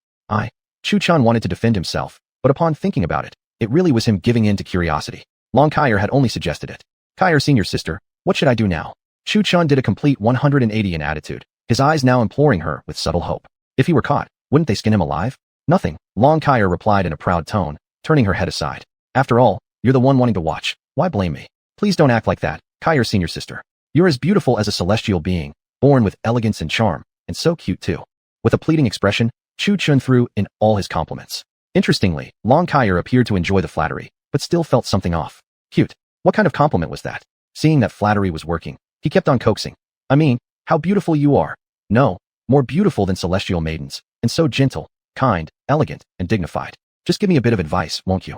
Chu Chun wanted to defend himself, but upon thinking about it, it really was him giving in to curiosity. Long Kyer had only suggested it. Kyer, senior sister, what should I do now? Chu Chun did a complete 180 in attitude, his eyes now imploring her with subtle hope. If he were caught, wouldn't they skin him alive? Nothing, Long Kyer replied in a proud tone, turning her head aside. After all, you're the one wanting to watch. Why blame me? Please don't act like that, Kyer, senior sister. You're as beautiful as a celestial being, born with elegance and charm, and so cute too. With a pleading expression, Chu Chun threw in all his compliments. Interestingly, Long Kyer appeared to enjoy the flattery, but still felt something off. Cute. What kind of compliment was that? Seeing that flattery was working, he kept on coaxing. I mean, how beautiful you are. No, more beautiful than celestial maidens, and so gentle, kind, elegant, and dignified. Just give me a bit of advice, won't you?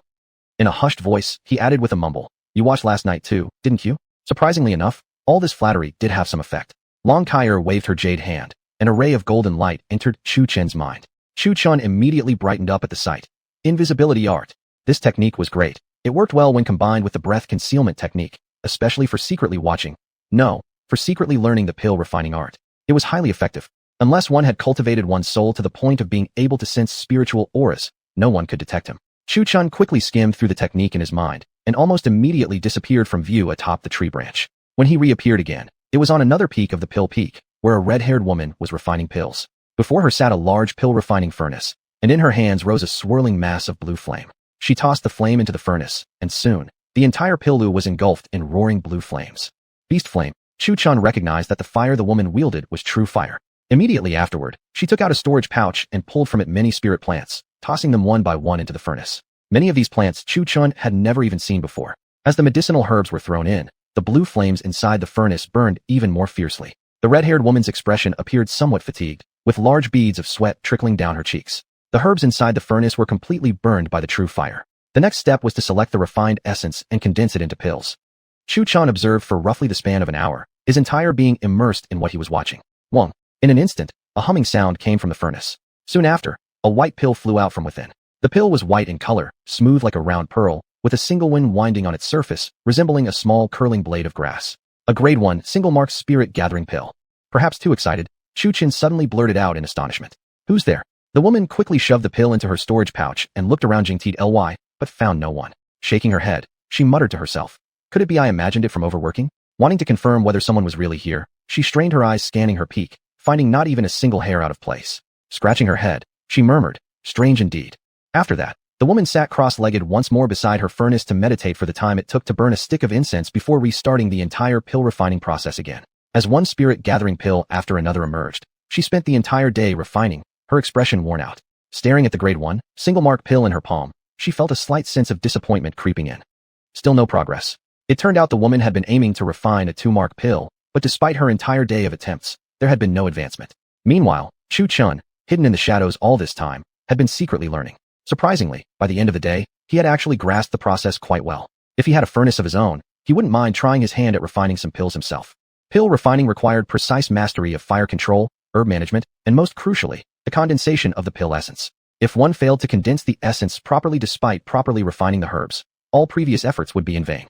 In a hushed voice, he added with a mumble. You watched last night too, didn't you? Surprisingly enough, all this flattery did have some effect. Long Kyer waved her jade hand. An array of golden light entered Chu Chun's mind. Chu Chun immediately brightened up at the sight. Invisibility art. This technique was great. It worked well when combined with the breath concealment technique, especially for secretly watching. No, for secretly learning the pill refining art. It was highly effective. Unless one had cultivated one's soul to the point of being able to sense spiritual auras, no one could detect him. Chu Chun quickly skimmed through the technique in his mind, and almost immediately disappeared from view atop the tree branch. When he reappeared again, it was on another peak of the Pill Peak, where a red-haired woman was refining pills. Before her sat a large pill-refining furnace, and in her hands rose a swirling mass of blue flame. She tossed the flame into the furnace, and soon, the entire Pillu was engulfed in roaring blue flames. Beast flame. Chu Chun recognized that the fire the woman wielded was true fire. Immediately afterward, she took out a storage pouch and pulled from it many spirit plants, tossing them one by one into the furnace. Many of these plants Chu Chun had never even seen before. As the medicinal herbs were thrown in, the blue flames inside the furnace burned even more fiercely. The red-haired woman's expression appeared somewhat fatigued, with large beads of sweat trickling down her cheeks. The herbs inside the furnace were completely burned by the true fire. The next step was to select the refined essence and condense it into pills. Chu Chun observed for roughly the span of an hour, his entire being immersed in what he was watching. Wong. In an instant, a humming sound came from the furnace. Soon after, a white pill flew out from within. The pill was white in color, smooth like a round pearl, with a single wind winding on its surface, resembling a small curling blade of grass. A grade 1 single-marked spirit-gathering pill. Perhaps too excited, Chu Chun suddenly blurted out in astonishment. Who's there? The woman quickly shoved the pill into her storage pouch and looked around Jingtid-ly, but found no one. Shaking her head, she muttered to herself. Could it be I imagined it from overworking? Wanting to confirm whether someone was really here, she strained her eyes scanning her peak, finding not even a single hair out of place. Scratching her head, she murmured, strange indeed. After that, the woman sat cross-legged once more beside her furnace to meditate for the time it took to burn a stick of incense before restarting the entire pill refining process again. As one spirit-gathering pill after another emerged, she spent the entire day refining, her expression worn out. Staring at the grade 1, single-mark pill in her palm, she felt a slight sense of disappointment creeping in. Still no progress. It turned out the woman had been aiming to refine a 2-mark pill, but despite her entire day of attempts, there had been no advancement. Meanwhile, Chu Chun, hidden in the shadows all this time, had been secretly learning. Surprisingly, by the end of the day, he had actually grasped the process quite well. If he had a furnace of his own, he wouldn't mind trying his hand at refining some pills himself. Pill refining required precise mastery of fire control, herb management, and most crucially, the condensation of the pill essence. If one failed to condense the essence properly despite properly refining the herbs, all previous efforts would be in vain.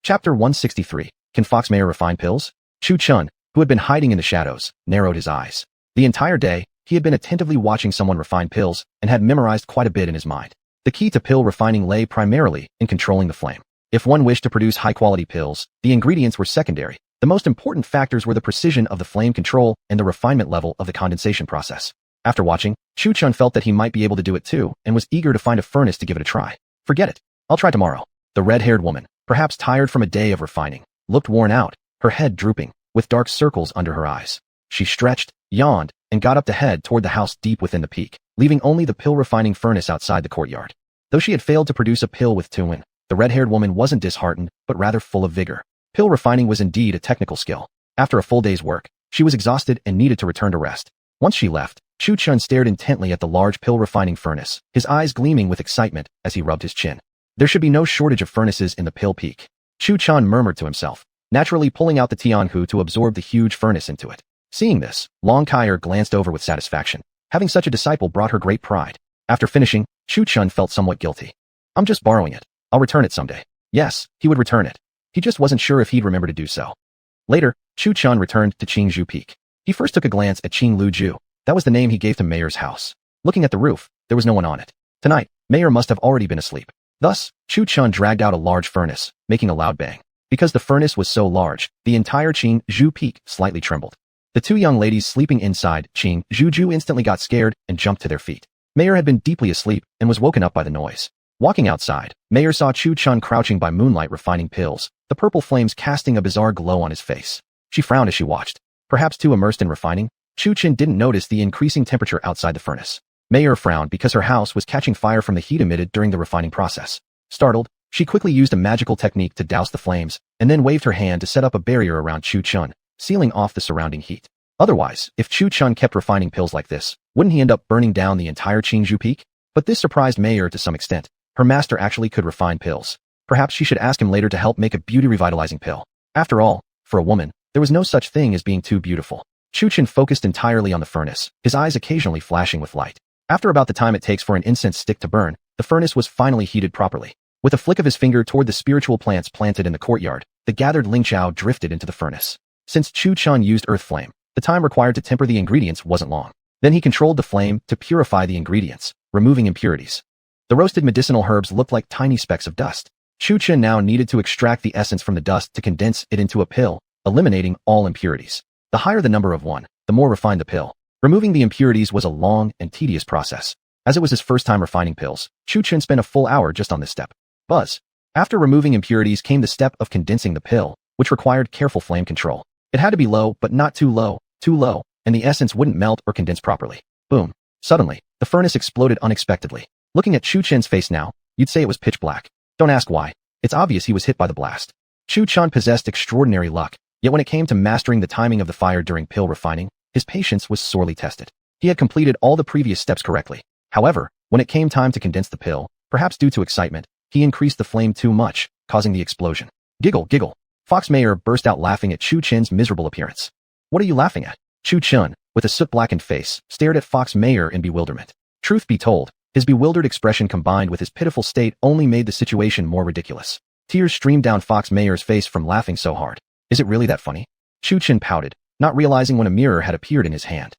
Chapter 163. Can Foxmayer refine pills? Chu Chun, who had been hiding in the shadows, narrowed his eyes. The entire day, he had been attentively watching someone refine pills and had memorized quite a bit in his mind. The key to pill refining lay primarily in controlling the flame. If one wished to produce high-quality pills, the ingredients were secondary. The most important factors were the precision of the flame control and the refinement level of the condensation process. After watching, Chu Chun felt that he might be able to do it too and was eager to find a furnace to give it a try. Forget it. I'll try tomorrow. The red-haired woman, perhaps tired from a day of refining, looked worn out, her head drooping, with dark circles under her eyes. She stretched, yawned, and got up to head toward the house deep within the peak, leaving only the pill refining furnace outside the courtyard. Though she had failed to produce a pill with Tuin, the red-haired woman wasn't disheartened, but rather full of vigor. Pill refining was indeed a technical skill. After a full day's work, she was exhausted and needed to return to rest. Once she left, Chu Chun stared intently at the large pill refining furnace, his eyes gleaming with excitement as he rubbed his chin. There should be no shortage of furnaces in the pill peak. Chu Chun murmured to himself, naturally pulling out the Tianhu to absorb the huge furnace into it. Seeing this, Long Kaier glanced over with satisfaction. Having such a disciple brought her great pride. After finishing, Chu Chun felt somewhat guilty. I'm just borrowing it. I'll return it someday. Yes, he would return it. He just wasn't sure if he'd remember to do so. Later, Chu Chun returned to Qingzhou Peak. He first took a glance at Qing Luju. That was the name he gave to Mayor's house. Looking at the roof, there was no one on it. Tonight, Mayor must have already been asleep. Thus, Chu Chun dragged out a large furnace, making a loud bang. Because the furnace was so large, the entire Qingzhou Peak slightly trembled. The two young ladies sleeping inside Qingzhou instantly got scared and jumped to their feet. Mayor had been deeply asleep and was woken up by the noise. Walking outside, Mayor saw Chu Chun crouching by moonlight refining pills, the purple flames casting a bizarre glow on his face. She frowned as she watched. Perhaps too immersed in refining, Chu Chun didn't notice the increasing temperature outside the furnace. Mayor frowned because her house was catching fire from the heat emitted during the refining process. Startled, she quickly used a magical technique to douse the flames, and then waved her hand to set up a barrier around Chu Chun, sealing off the surrounding heat. Otherwise, if Chu Chun kept refining pills like this, wouldn't he end up burning down the entire Qingzhou Peak? But this surprised Mayor to some extent. Her master actually could refine pills. Perhaps she should ask him later to help make a beauty-revitalizing pill. After all, for a woman, there was no such thing as being too beautiful. Chu Chun focused entirely on the furnace, his eyes occasionally flashing with light. After about the time it takes for an incense stick to burn, the furnace was finally heated properly. With a flick of his finger toward the spiritual plants planted in the courtyard, the gathered Lingqiao drifted into the furnace. Since Chu Chun used earth flame, the time required to temper the ingredients wasn't long. Then he controlled the flame to purify the ingredients, removing impurities. The roasted medicinal herbs looked like tiny specks of dust. Chu Chun now needed to extract the essence from the dust to condense it into a pill, eliminating all impurities. The higher the number of one, the more refined the pill. Removing the impurities was a long and tedious process. As it was his first time refining pills, Chu Chun spent a full hour just on this step. Buzz. After removing impurities came the step of condensing the pill, which required careful flame control. It had to be low, but not too low, and the essence wouldn't melt or condense properly. Boom. Suddenly, the furnace exploded unexpectedly. Looking at Chu Chun's face now, you'd say it was pitch black. Don't ask why. It's obvious he was hit by the blast. Chu Chun possessed extraordinary luck, yet when it came to mastering the timing of the fire during pill refining, his patience was sorely tested. He had completed all the previous steps correctly. However, when it came time to condense the pill, perhaps due to excitement, he increased the flame too much, causing the explosion. Giggle, giggle. Fox Mayor burst out laughing at Chu Chun's miserable appearance. What are you laughing at? Chu Chun, with a soot-blackened face, stared at Fox Mayor in bewilderment. Truth be told, his bewildered expression combined with his pitiful state only made the situation more ridiculous. Tears streamed down Fox Mayor's face from laughing so hard. Is it really that funny? Chu Chun pouted, not realizing when a mirror had appeared in his hand.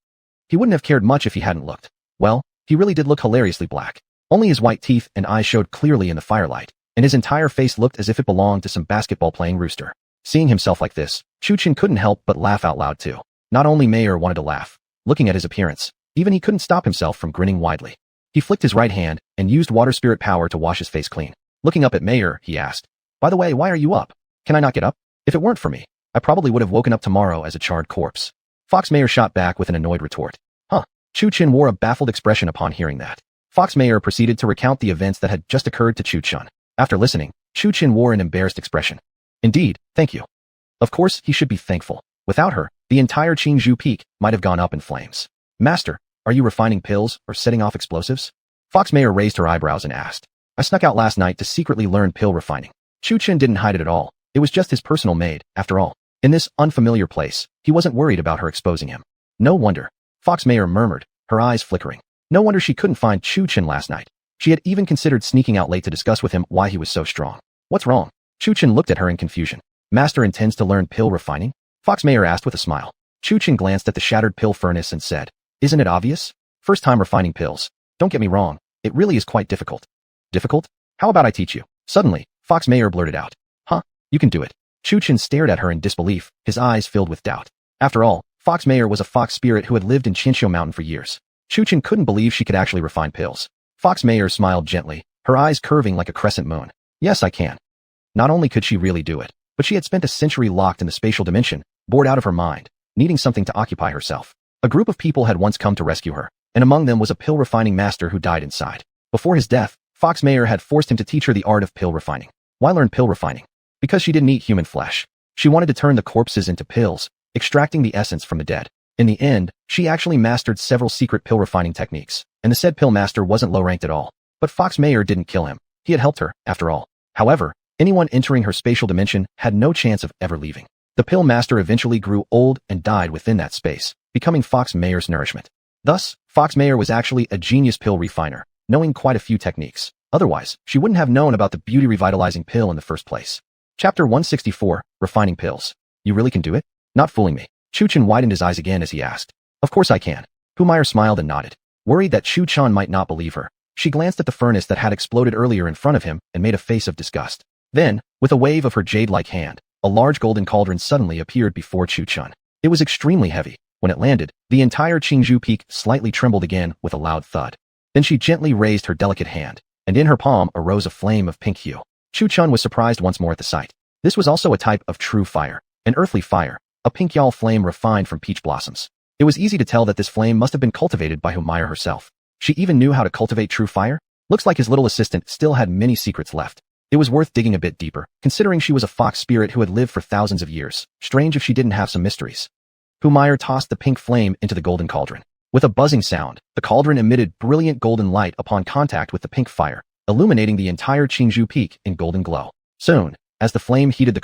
He wouldn't have cared much if he hadn't looked. Well, he really did look hilariously black. Only his white teeth and eyes showed clearly in the firelight, and his entire face looked as if it belonged to some basketball-playing rooster. Seeing himself like this, Chu Chun couldn't help but laugh out loud too. Not only Mayor wanted to laugh. Looking at his appearance, even he couldn't stop himself from grinning widely. He flicked his right hand and used water spirit power to wash his face clean. Looking up at Mayor, he asked, "By the way, why are you up? Can I not get up? If it weren't for me, I probably would have woken up tomorrow as a charred corpse." Fox Mayor shot back with an annoyed retort. Huh. Chu Chun wore a baffled expression upon hearing that. Fox Mayor proceeded to recount the events that had just occurred to Chu Chun. After listening, Chu Chin wore an embarrassed expression. Indeed, thank you. Of course, he should be thankful. Without her, the entire Qingzhou Peak might have gone up in flames. Master, are you refining pills or setting off explosives? Fox Mayor raised her eyebrows and asked. I snuck out last night to secretly learn pill refining. Chu Chin didn't hide it at all. It was just his personal maid, after all. In this unfamiliar place, he wasn't worried about her exposing him. No wonder. Fox Mayor murmured, her eyes flickering. No wonder she couldn't find Chu Chin last night. She had even considered sneaking out late to discuss with him why he was so strong. What's wrong? Chu Chin looked at her in confusion. Master intends to learn pill refining? Fox Mayor asked with a smile. Chu Chin glanced at the shattered pill furnace and said, Isn't it obvious? First time refining pills. Don't get me wrong, it really is quite difficult. Difficult? How about I teach you? Suddenly, Fox Mayor blurted out. Huh? You can do it. Chu Chin stared at her in disbelief, his eyes filled with doubt. After all, Fox Mayor was a fox spirit who had lived in Qinqiu Mountain for years. Chu Chin couldn't believe she could actually refine pills. Fox Mayor smiled gently, her eyes curving like a crescent moon. Yes, I can. Not only could she really do it, but she had spent a century locked in the spatial dimension, bored out of her mind, needing something to occupy herself. A group of people had once come to rescue her, and among them was a pill refining master who died inside. Before his death, Fox Mayor had forced him to teach her the art of pill refining. Why learn pill refining? Because she didn't eat human flesh. She wanted to turn the corpses into pills, extracting the essence from the dead. In the end, she actually mastered several secret pill refining techniques, and the said pill master wasn't low-ranked at all. But Fox Mayor didn't kill him. He had helped her, after all. However, anyone entering her spatial dimension had no chance of ever leaving. The pill master eventually grew old and died within that space, becoming Fox Mayor's nourishment. Thus, Fox Mayor was actually a genius pill refiner, knowing quite a few techniques. Otherwise, she wouldn't have known about the beauty-revitalizing pill in the first place. Chapter 164, Refining Pills. You really can do it? Not fooling me. Chu Chin widened his eyes again as he asked. Of course I can. Humire smiled and nodded. Worried that Chu Chan might not believe her, she glanced at the furnace that had exploded earlier in front of him and made a face of disgust. Then, with a wave of her jade-like hand, a large golden cauldron suddenly appeared before Chu Chan. It was extremely heavy. When it landed, the entire Qingzhou Peak slightly trembled again with a loud thud. Then she gently raised her delicate hand, and in her palm arose a flame of pink hue. Chu Chan was surprised once more at the sight. This was also a type of true fire, an earthly fire, a pink yal flame refined from peach blossoms. It was easy to tell that this flame must have been cultivated by Humire herself. She even knew how to cultivate true fire. Looks like his little assistant still had many secrets left. It was worth digging a bit deeper, considering she was a fox spirit who had lived for thousands of years. Strange if she didn't have some mysteries. Humire tossed the pink flame into the golden cauldron. With a buzzing sound, the cauldron emitted brilliant golden light upon contact with the pink fire, illuminating the entire Qingzhou Peak in golden glow. Soon, as the flame heated the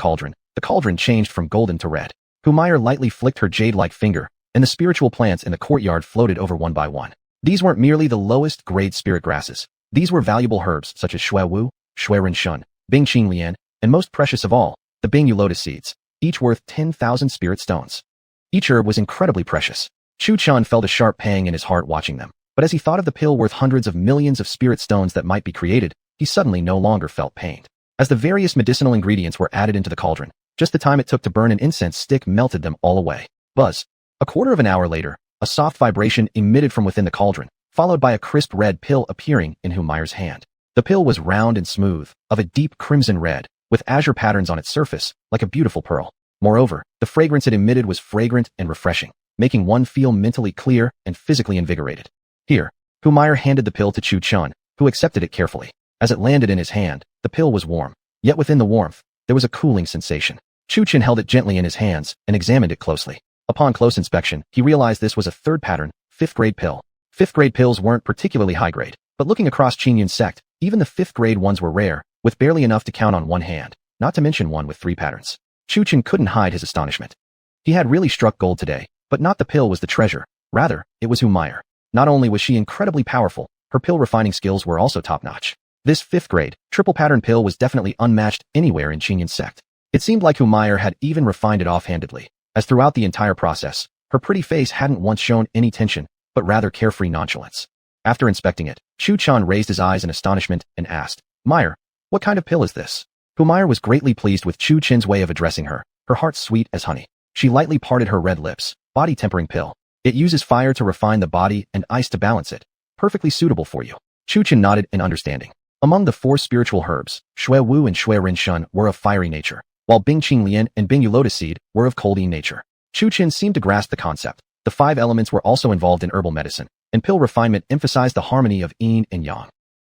cauldron changed from golden to red. Humire lightly flicked her jade-like finger, and the spiritual plants in the courtyard floated over one by one. These weren't merely the lowest grade spirit grasses. These were valuable herbs such as shui wu, shui ren shun, bing qing lian, and most precious of all, the bing lotus seeds, each worth 10,000 spirit stones. Each herb was incredibly precious. Chu Chan felt a sharp pang in his heart watching them, but as he thought of the pill worth hundreds of millions of spirit stones that might be created, he suddenly no longer felt pained. As the various medicinal ingredients were added into the cauldron, just the time it took to burn an incense stick melted them all away. Buzz. A quarter of an hour later, a soft vibration emitted from within the cauldron, followed by a crisp red pill appearing in Humire's hand. The pill was round and smooth, of a deep crimson red, with azure patterns on its surface, like a beautiful pearl. Moreover, the fragrance it emitted was fragrant and refreshing, making one feel mentally clear and physically invigorated. Here, Humire handed the pill to Chu Chan, who accepted it carefully. As it landed in his hand, the pill was warm, yet within the warmth, there was a cooling sensation. Chu Chan held it gently in his hands and examined it closely. Upon close inspection, he realized this was a third pattern, 5th grade pill. 5th grade pills weren't particularly high grade, but looking across Qingyun's sect, even the 5th grade ones were rare, with barely enough to count on one hand, not to mention one with 3 patterns. Chu Chan couldn't hide his astonishment. He had really struck gold today, but not the pill was the treasure. Rather, it was Humire. Not only was she incredibly powerful, her pill refining skills were also top-notch. This 5th grade, triple pattern pill was definitely unmatched anywhere in Qingyun's sect. It seemed like Humire had even refined it offhandedly, as throughout the entire process, her pretty face hadn't once shown any tension, but rather carefree nonchalance. After inspecting it, Chu Chan raised his eyes in astonishment and asked, Meyer, what kind of pill is this? Humire was greatly pleased with Chu Chin's way of addressing her, her heart sweet as honey. She lightly parted her red lips. Body tempering pill. It uses fire to refine the body and ice to balance it. Perfectly suitable for you. Chu Chin nodded in understanding. Among the 4 spiritual herbs, shui wu and shui ren shun were of fiery nature, while bing qing lian and bing lotus seed were of cold nature. Chu Chin seemed to grasp the concept. The 5 elements were also involved in herbal medicine, and pill refinement emphasized the harmony of yin and yang.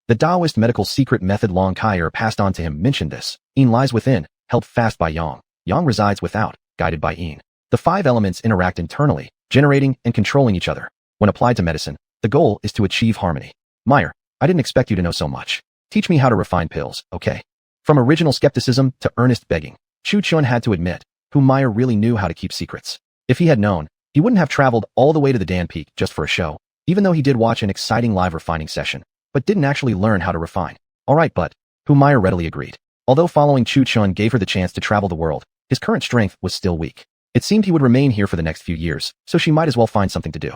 The Taoist medical secret method Long Kaier passed on to him mentioned this. Yin lies within, held fast by yang. Yang resides without, guided by yin. The 5 elements interact internally, generating and controlling each other. When applied to medicine, the goal is to achieve harmony. Meyer, I didn't expect you to know so much. Teach me how to refine pills, okay? From original skepticism to earnest begging, Chu Chun had to admit, Meyer really knew how to keep secrets. If he had known, he wouldn't have traveled all the way to the Dan Peak just for a show, even though he did watch an exciting live refining session, but didn't actually learn how to refine. Alright, but, Meyer readily agreed. Although following Chu Chun gave her the chance to travel the world, his current strength was still weak. It seemed he would remain here for the next few years, so she might as well find something to do.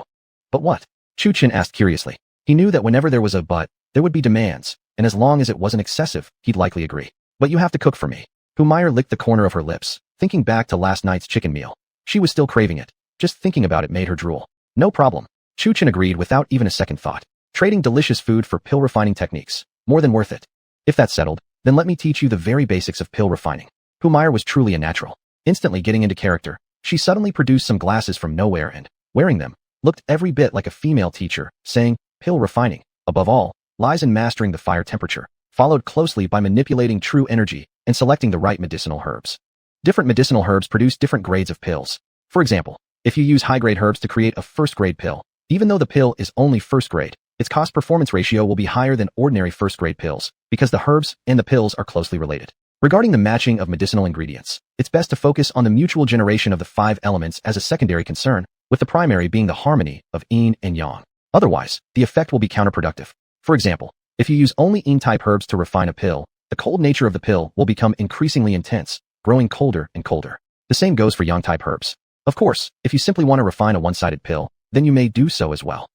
But what? Chu Chun asked curiously. He knew that whenever there was a but, there would be demands, and as long as it wasn't excessive, he'd likely agree. But you have to cook for me. Meyer licked the corner of her lips, thinking back to last night's chicken meal. She was still craving it. Just thinking about it made her drool. No problem. Chu Chun agreed without even a second thought. Trading delicious food for pill refining techniques. More than worth it. If that's settled, then let me teach you the very basics of pill refining. Meyer was truly a natural. Instantly getting into character, she suddenly produced some glasses from nowhere and, wearing them, looked every bit like a female teacher, saying, pill refining, above all, lies in mastering the fire temperature, followed closely by manipulating true energy and selecting the right medicinal herbs. Different medicinal herbs produce different grades of pills. For example, if you use high-grade herbs to create a first-grade pill, even though the pill is only first-grade, its cost-performance ratio will be higher than ordinary first-grade pills because the herbs and the pills are closely related. Regarding the matching of medicinal ingredients, it's best to focus on the mutual generation of the 5 elements as a secondary concern, with the primary being the harmony of yin and yang. Otherwise, the effect will be counterproductive. For example, if you use only yin-type herbs to refine a pill, the cold nature of the pill will become increasingly intense, growing colder and colder. The same goes for yang-type herbs. Of course, if you simply want to refine a one-sided pill, then you may do so as well.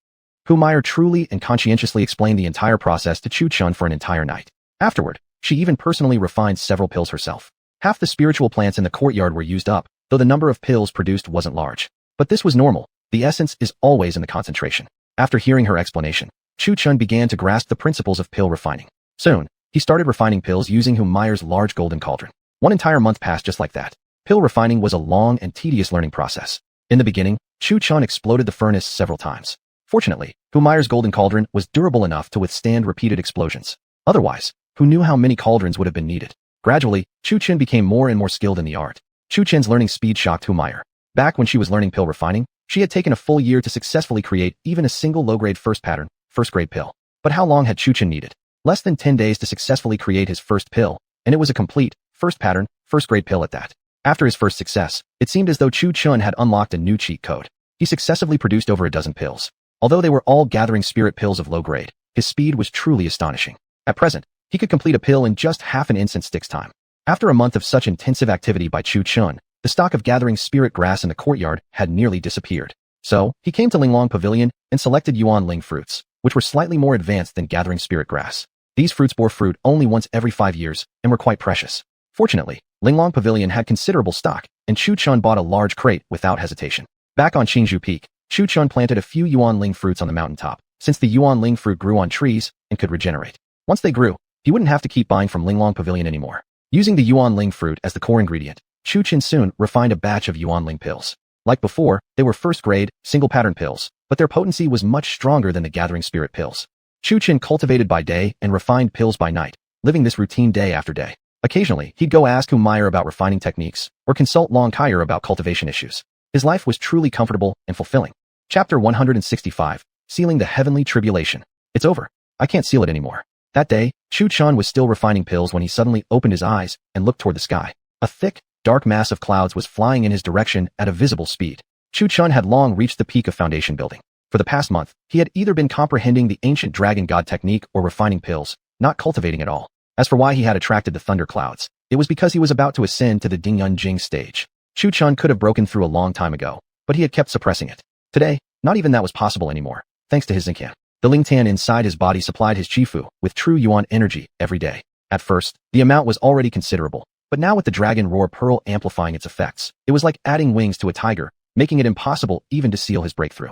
Meyer truly and conscientiously explained the entire process to Chu Chun for an entire night. Afterward, she even personally refined several pills herself. Half the spiritual plants in the courtyard were used up, though the number of pills produced wasn't large. But this was normal. The essence is always in the concentration. After hearing her explanation, Chu Chun began to grasp the principles of pill refining. Soon, he started refining pills using Meyer's large golden cauldron. One entire month passed just like that. Pill refining was a long and tedious learning process. In the beginning, Chu Chun exploded the furnace several times. Fortunately, Meyer's golden cauldron was durable enough to withstand repeated explosions. Otherwise, who knew how many cauldrons would have been needed? Gradually, Chu Chun became more and more skilled in the art. Chu Chun's learning speed shocked Meyer. Back when she was learning pill refining, she had taken a full year to successfully create even a single low-grade first-grade pill. But how long had Chu Chun needed? Less than 10 days to successfully create his first pill, and it was a complete, first-grade pill at that. After his first success, it seemed as though Chu Chun had unlocked a new cheat code. He successively produced over a dozen pills. Although they were all gathering spirit pills of low grade, his speed was truly astonishing. At present, he could complete a pill in just half an instant sticks time. After a month of such intensive activity by Chu Chun, the stock of gathering spirit grass in the courtyard had nearly disappeared. So, he came to Linglong Pavilion and selected Unwilling fruits, which were slightly more advanced than gathering spirit grass. These fruits bore fruit only once every 5 years and were quite precious. Fortunately, Linglong Pavilion had considerable stock, and Chu Chun bought a large crate without hesitation. Back on Qingzhou Peak, Chu Chun planted a few Yuanling fruits on the mountaintop, since the Yuanling fruit grew on trees and could regenerate. Once they grew, he wouldn't have to keep buying from Linglong Pavilion anymore. Using the Yuanling fruit as the core ingredient, Chu Chun soon refined a batch of Yuanling pills. Like before, they were first-grade, single-pattern pills, but their potency was much stronger than the gathering spirit pills. Chu Chun cultivated by day and refined pills by night, living this routine day after day. Occasionally, he'd go ask Meyer about refining techniques, or consult Long Kaier about cultivation issues. His life was truly comfortable and fulfilling. Chapter 165, Sealing the Heavenly Tribulation. It's over. I can't seal it anymore. That day, Chu Chun was still refining pills when he suddenly opened his eyes and looked toward the sky. A thick, dark mass of clouds was flying in his direction at a visible speed. Chu Chun had long reached the peak of foundation building. For the past month, he had either been comprehending the ancient dragon god technique or refining pills, not cultivating at all. As for why he had attracted the thunder clouds, it was because he was about to ascend to the Dingyun Jing stage. Chu Chun could have broken through a long time ago, but he had kept suppressing it. Today, not even that was possible anymore, thanks to his Zincan. The Lingtan inside his body supplied his Chifu with true Yuan energy every day. At first, the amount was already considerable, but now with the Dragon Roar Pearl amplifying its effects, it was like adding wings to a tiger, making it impossible even to seal his breakthrough.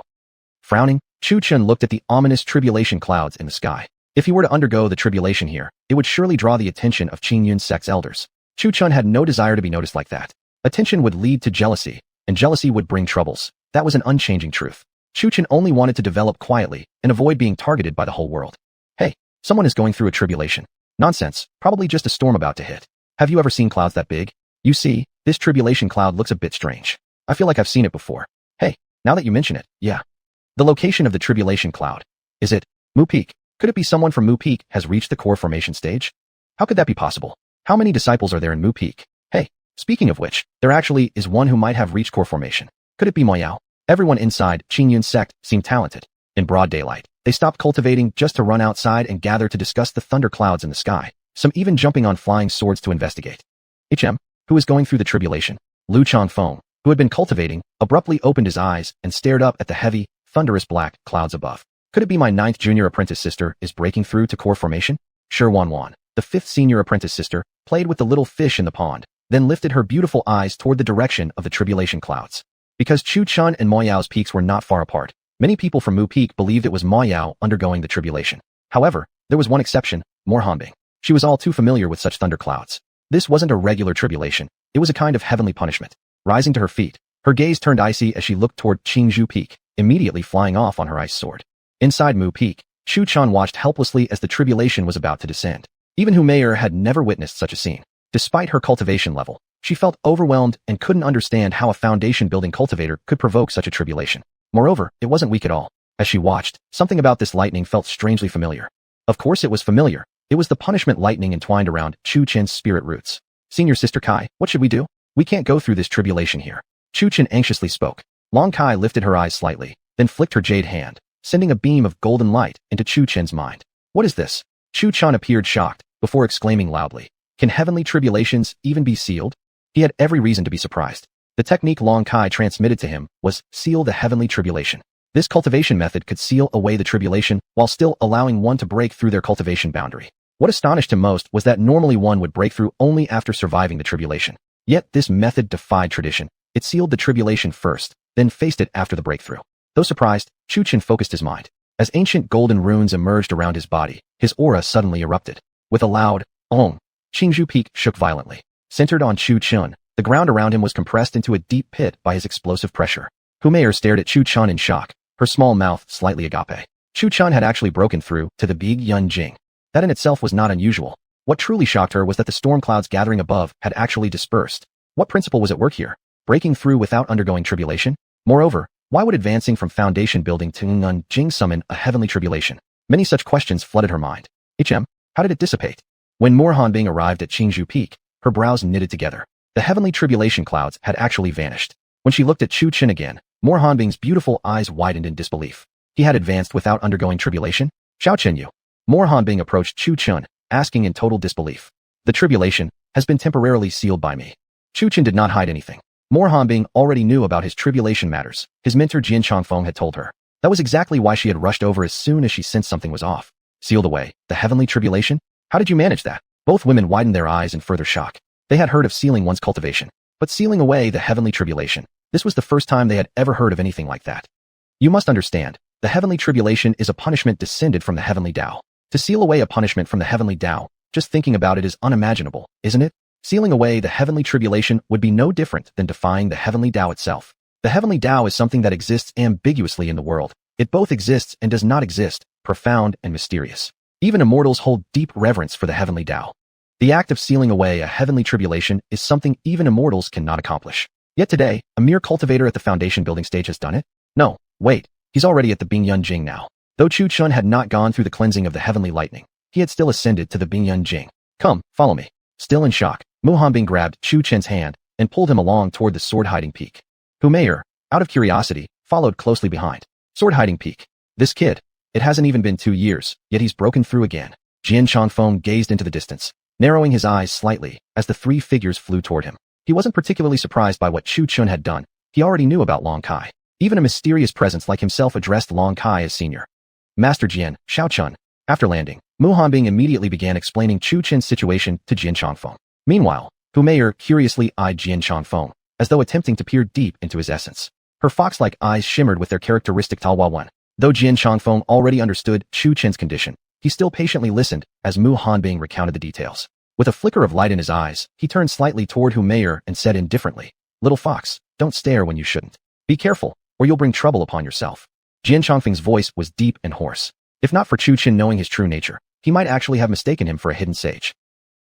Frowning, Chu Chun looked at the ominous tribulation clouds in the sky. If he were to undergo the tribulation here, it would surely draw the attention of Qingyun's sect's elders. Chu Chun had no desire to be noticed like that. Attention would lead to jealousy, and jealousy would bring troubles. That was an unchanging truth. Chu Chen only wanted to develop quietly and avoid being targeted by the whole world. Hey, someone is going through a tribulation. Nonsense, probably just a storm about to hit. Have you ever seen clouds that big? You see, this tribulation cloud looks a bit strange. I feel like I've seen it before. Hey, now that you mention it, yeah. The location of the tribulation cloud. Is it Mu Peak? Could it be someone from Mu Peak has reached the core formation stage? How could that be possible? How many disciples are there in Mu Peak? Hey, speaking of which, there actually is one who might have reached core formation. Could it be Mo Yao? Everyone inside Qingyun's sect seemed talented. In broad daylight, they stopped cultivating just to run outside and gather to discuss the thunder clouds in the sky, some even jumping on flying swords to investigate. Who is going through the tribulation? Lu Changfeng, who had been cultivating, abruptly opened his eyes and stared up at the heavy, thunderous black clouds above. Could it be my 9th junior apprentice sister is breaking through to core formation? Shi Wanwan, the 5th senior apprentice sister, played with the little fish in the pond, then lifted her beautiful eyes toward the direction of the tribulation clouds. Because Chu Chun and Mo Yao's peaks were not far apart, many people from Mu Peak believed it was Mo Yao undergoing the tribulation. However, there was one exception, Hanbing. She was all too familiar with such thunderclouds. This wasn't a regular tribulation, it was a kind of heavenly punishment. Rising to her feet, her gaze turned icy as she looked toward Qingzhou Peak, immediately flying off on her ice sword. Inside Mu Peak, Chu Chan watched helplessly as the tribulation was about to descend. Even Hu Meier had never witnessed such a scene. Despite her cultivation level, she felt overwhelmed and couldn't understand how a foundation-building cultivator could provoke such a tribulation. Moreover, it wasn't weak at all. As she watched, something about this lightning felt strangely familiar. Of course it was familiar. It was the punishment lightning entwined around Chu Chen's spirit roots. Senior Sister Kai, what should we do? We can't go through this tribulation here. Chu Chen anxiously spoke. Long Kai lifted her eyes slightly, then flicked her jade hand, sending a beam of golden light into Chu Chen's mind. What is this? Chu Chan appeared shocked, before exclaiming loudly. Can heavenly tribulations even be sealed? He had every reason to be surprised. The technique Long Kai transmitted to him was seal the heavenly tribulation. This cultivation method could seal away the tribulation while still allowing one to break through their cultivation boundary. What astonished him most was that normally one would break through only after surviving the tribulation. Yet this method defied tradition. It sealed the tribulation first, then faced it after the breakthrough. Though surprised, Chu Chen focused his mind. As ancient golden runes emerged around his body, his aura suddenly erupted. With a loud "Ong," Qingzhou Peak shook violently. Centered on Chu Chen, the ground around him was compressed into a deep pit by his explosive pressure. Hu Meier stared at Chu Chen in shock, her small mouth slightly agape. Chu Chen had actually broken through to the Big Yun Jing. That in itself was not unusual. What truly shocked her was that the storm clouds gathering above had actually dispersed. What principle was at work here? Breaking through without undergoing tribulation? Moreover, why would advancing from foundation building to Yun Jing summon a heavenly tribulation? Many such questions flooded her mind. How did it dissipate? When Hanbing arrived at Qingzhou Peak, her brows knitted together. The heavenly tribulation clouds had actually vanished. When she looked at Chu Chen again, Hanbing's beautiful eyes widened in disbelief. He had advanced without undergoing tribulation? Xiao Chenyu. Hanbing approached Chu Chen, asking in total disbelief. The tribulation has been temporarily sealed by me. Chu Chen did not hide anything. Hanbing already knew about his tribulation matters. His mentor Jian Changfeng had told her. That was exactly why she had rushed over as soon as she sensed something was off. Sealed away, the heavenly tribulation? How did you manage that? Both women widened their eyes in further shock. They had heard of sealing one's cultivation, but sealing away the heavenly tribulation. This was the first time they had ever heard of anything like that. You must understand, the heavenly tribulation is a punishment descended from the heavenly Tao. To seal away a punishment from the heavenly Tao, just thinking about it is unimaginable, isn't it? Sealing away the heavenly tribulation would be no different than defying the heavenly Tao itself. The heavenly Tao is something that exists ambiguously in the world. It both exists and does not exist, profound and mysterious. Even immortals hold deep reverence for the heavenly Tao. The act of sealing away a heavenly tribulation is something even immortals cannot accomplish. Yet today, a mere cultivator at the foundation building stage has done it? No, wait, he's already at the Bingyun Jing now. Though Chu Chen had not gone through the cleansing of the heavenly lightning, he had still ascended to the Bingyun Jing. Come, follow me. Still in shock, Hanbing grabbed Chu Chen's hand and pulled him along toward the sword-hiding peak. Hu Meier, out of curiosity, followed closely behind. Sword-hiding peak. This kid. It hasn't even been 2 years, yet he's broken through again. Jian Changfeng gazed into the distance, narrowing his eyes slightly as the 3 figures flew toward him. He wasn't particularly surprised by what Chu Chen had done. He already knew about Long Kai. Even a mysterious presence like himself addressed Long Kai as senior. Master Jian, Xiao Chun. After landing, Hanbing immediately began explaining Chu Chen's situation to Jian Changfeng. Meanwhile, Hu Meier curiously eyed Jian Changfeng, as though attempting to peer deep into his essence. Her fox-like eyes shimmered with their characteristic Talhua One. Though Jian Changfeng already understood Chu Chen's condition, he still patiently listened as Hanbing recounted the details. With a flicker of light in his eyes, he turned slightly toward Hu Meier and said indifferently, "Little fox, don't stare when you shouldn't. Be careful, or you'll bring trouble upon yourself." Jian Chongfeng's voice was deep and hoarse. If not for Chu Qin knowing his true nature, he might actually have mistaken him for a hidden sage.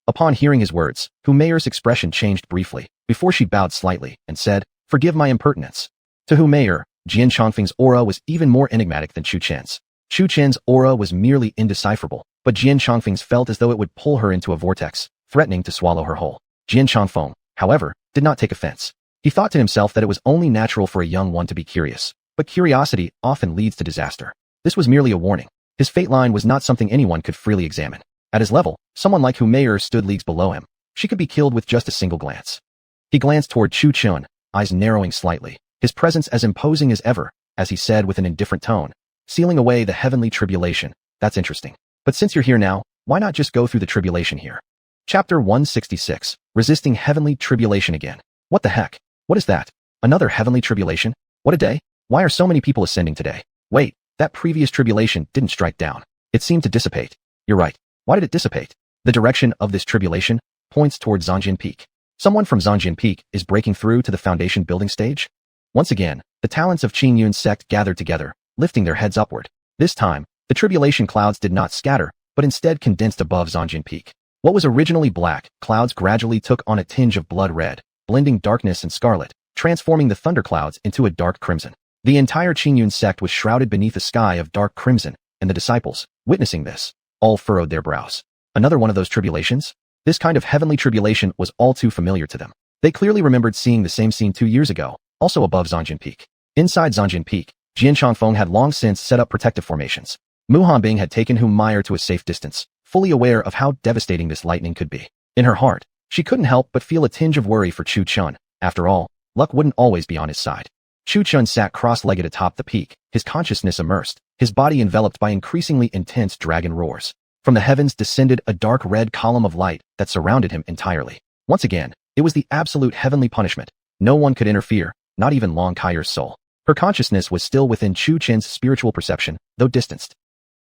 Upon hearing his words, Hu Meier's expression changed briefly, before she bowed slightly and said, "Forgive my impertinence." To Hu Meier, Jian Chongfeng's aura was even more enigmatic than Chu Qin's. Chu Qin's aura was merely indecipherable, but Jian Chongfeng's felt as though it would pull her into a vortex, threatening to swallow her whole. Jian Chongfeng, however, did not take offense. He thought to himself that it was only natural for a young one to be curious, but curiosity often leads to disaster. This was merely a warning. His fate line was not something anyone could freely examine. At his level, someone like Hu Meier stood leagues below him. She could be killed with just a single glance. He glanced toward Chu Qin, eyes narrowing slightly, his presence as imposing as ever, as he said with an indifferent tone, "Sealing away the heavenly tribulation, that's interesting. But since you're here now, why not just go through the tribulation here?" Chapter 166, Resisting Heavenly Tribulation Again. What the heck? What is that? Another heavenly tribulation? What a day? Why are so many people ascending today? Wait, that previous tribulation didn't strike down. It seemed to dissipate. You're right. Why did it dissipate? The direction of this tribulation points toward Zongjin Peak. Someone from Zongjin Peak is breaking through to the foundation building stage? Once again, the talents of Qing Yun's sect gathered together, lifting their heads upward. This time, the tribulation clouds did not scatter, but instead condensed above Zongjin Peak. What was originally black, clouds gradually took on a tinge of blood red, blending darkness and scarlet, transforming the thunderclouds into a dark crimson. The entire Qing Yun sect was shrouded beneath a sky of dark crimson, and the disciples, witnessing this, all furrowed their brows. Another one of those tribulations? This kind of heavenly tribulation was all too familiar to them. They clearly remembered seeing the same scene 2 years ago, also above Zongjin Peak. Inside Zongjin Peak, Jian Chongfeng had long since set up protective formations. Mu Hanbing had taken Hu Meier to a safe distance, fully aware of how devastating this lightning could be. In her heart, she couldn't help but feel a tinge of worry for Chu Qin. After all, luck wouldn't always be on his side. Chu Qin sat cross-legged atop the peak, his consciousness immersed, his body enveloped by increasingly intense dragon roars. From the heavens descended a dark red column of light that surrounded him entirely. Once again, it was the absolute heavenly punishment. No one could interfere, not even Long Kaiyer's soul. Her consciousness was still within Chu Qin's spiritual perception, though distanced.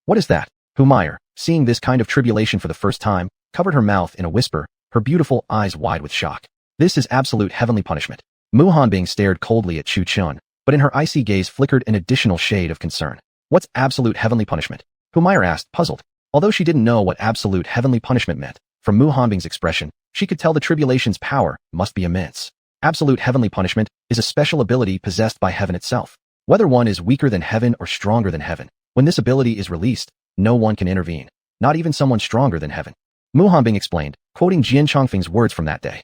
What is that? Hu Meier, seeing this kind of tribulation for the first time, covered her mouth in a whisper, her beautiful eyes wide with shock. This is absolute heavenly punishment. Mu Hanbing stared coldly at Chu Qin, but in her icy gaze flickered an additional shade of concern. What's absolute heavenly punishment? Hu Meier asked, puzzled. Although she didn't know what absolute heavenly punishment meant, from Mu Hanbing's expression, she could tell the tribulation's power must be immense. Absolute heavenly punishment is a special ability possessed by heaven itself. Whether one is weaker than heaven or stronger than heaven, when this ability is released, no one can intervene, not even someone stronger than heaven. Mu Hanbing explained, quoting Jian Chongfeng's words from that day.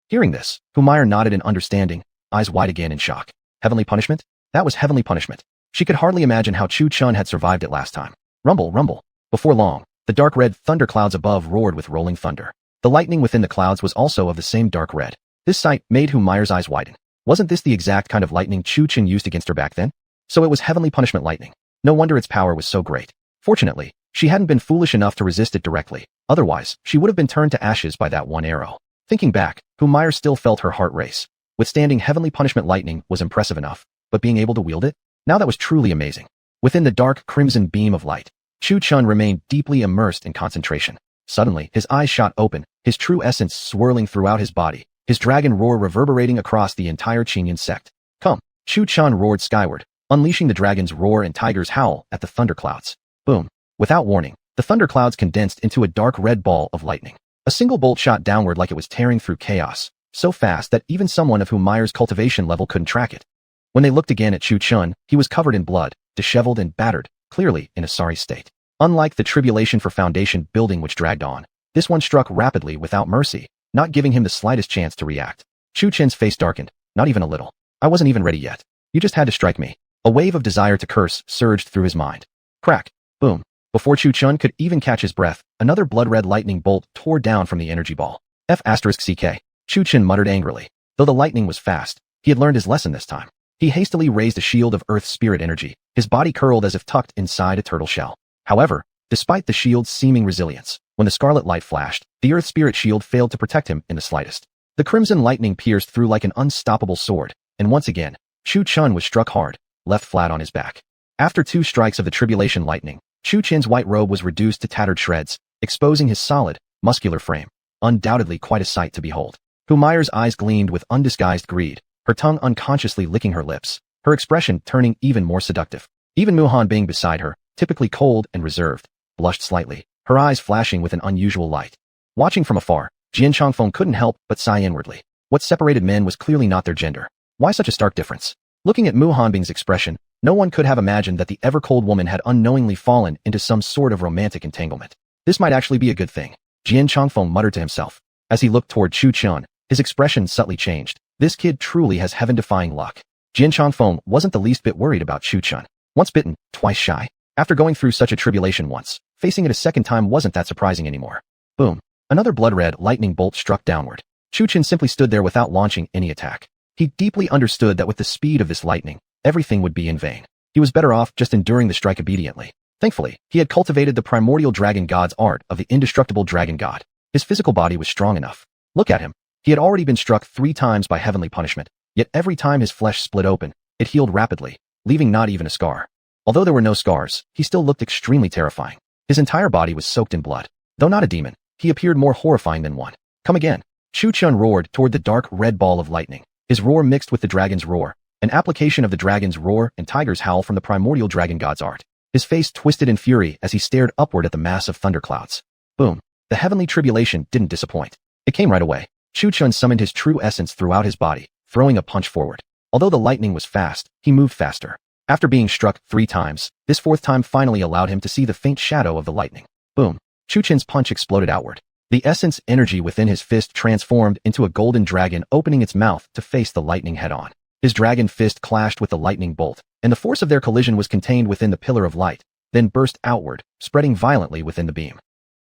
Hearing this, Hu Meier nodded in understanding, eyes wide again in shock. Heavenly punishment? That was heavenly punishment. She could hardly imagine how Chu Qin had survived it last time. Rumble, rumble. Before long, the dark red thunderclouds above roared with rolling thunder. The lightning within the clouds was also of the same dark red. This sight made Hu Meier's eyes widen. Wasn't this the exact kind of lightning Chu Qin used against her back then? So it was heavenly punishment lightning. No wonder its power was so great. Fortunately, she hadn't been foolish enough to resist it directly. Otherwise, she would have been turned to ashes by that one arrow. Thinking back, Hu Meier still felt her heart race. Withstanding heavenly punishment lightning was impressive enough, but being able to wield it? Now that was truly amazing. Within the dark crimson beam of light, Chu Qin remained deeply immersed in concentration. Suddenly, his eyes shot open, his true essence swirling throughout his body, his dragon roar reverberating across the entire Qingyun sect. Come! Chu Qin roared skyward, unleashing the dragon's roar and tiger's howl at the thunderclouds. Boom! Without warning, the thunderclouds condensed into a dark red ball of lightning. A single bolt shot downward like it was tearing through chaos, so fast that even someone of Hu Meier's cultivation level couldn't track it. When they looked again at Chu Qin, he was covered in blood, disheveled and battered, clearly in a sorry state. Unlike the tribulation for foundation building which dragged on, this one struck rapidly without mercy, not giving him the slightest chance to react. Chu Qin's face darkened, not even a little. I wasn't even ready yet. You just had to strike me. A wave of desire to curse surged through his mind. Crack. Boom. Before Chu Qin could even catch his breath, another blood-red lightning bolt tore down from the energy ball. F***CK. Chu Qin muttered angrily. Though the lightning was fast, he had learned his lesson this time. He hastily raised a shield of earth spirit energy, his body curled as if tucked inside a turtle shell. However, despite the shield's seeming resilience, when the scarlet light flashed, the earth spirit shield failed to protect him in the slightest. The crimson lightning pierced through like an unstoppable sword, and once again, Chu Qin was struck hard, left flat on his back. After 2 strikes of the tribulation lightning, Chu Qin's white robe was reduced to tattered shreds, exposing his solid, muscular frame. Undoubtedly quite a sight to behold. Hu Meier's eyes gleamed with undisguised greed, her tongue unconsciously licking her lips, her expression turning even more seductive. Even Muhan Bing beside her, typically cold and reserved, blushed slightly, her eyes flashing with an unusual light. Watching from afar, Jian Changfeng couldn't help but sigh inwardly. What separated men was clearly not their gender. Why such a stark difference? Looking at Muhan Bing's expression, no one could have imagined that the ever-cold woman had unknowingly fallen into some sort of romantic entanglement. This might actually be a good thing, Jian Changfeng muttered to himself. As he looked toward Chu Chun, his expression subtly changed. This kid truly has heaven-defying luck. Jian Changfeng wasn't the least bit worried about Chu Chun. Once bitten, twice shy. After going through such a tribulation once, facing it a second time wasn't that surprising anymore. Boom. Another blood-red lightning bolt struck downward. Chu Chun simply stood there without launching any attack. He deeply understood that with the speed of this lightning, everything would be in vain. He was better off just enduring the strike obediently. Thankfully, he had cultivated the primordial dragon god's art of the indestructible dragon god. His physical body was strong enough. Look at him. He had already been struck 3 times by heavenly punishment, yet every time his flesh split open, it healed rapidly, leaving not even a scar. Although there were no scars, he still looked extremely terrifying. His entire body was soaked in blood. Though not a demon, he appeared more horrifying than one. Come again. Chu Chun roared toward the dark red ball of lightning. His roar mixed with the dragon's roar, an application of the dragon's roar and tiger's howl from the primordial dragon god's art. His face twisted in fury as he stared upward at the mass of thunderclouds. Boom. The heavenly tribulation didn't disappoint. It came right away. Chu Chun summoned his true essence throughout his body, throwing a punch forward. Although the lightning was fast, he moved faster. After being struck 3 times, this 4th time finally allowed him to see the faint shadow of the lightning. Boom. Chu Chun's punch exploded outward. The essence energy within his fist transformed into a golden dragon opening its mouth to face the lightning head-on. His dragon fist clashed with the lightning bolt, and the force of their collision was contained within the pillar of light, then burst outward, spreading violently within the beam.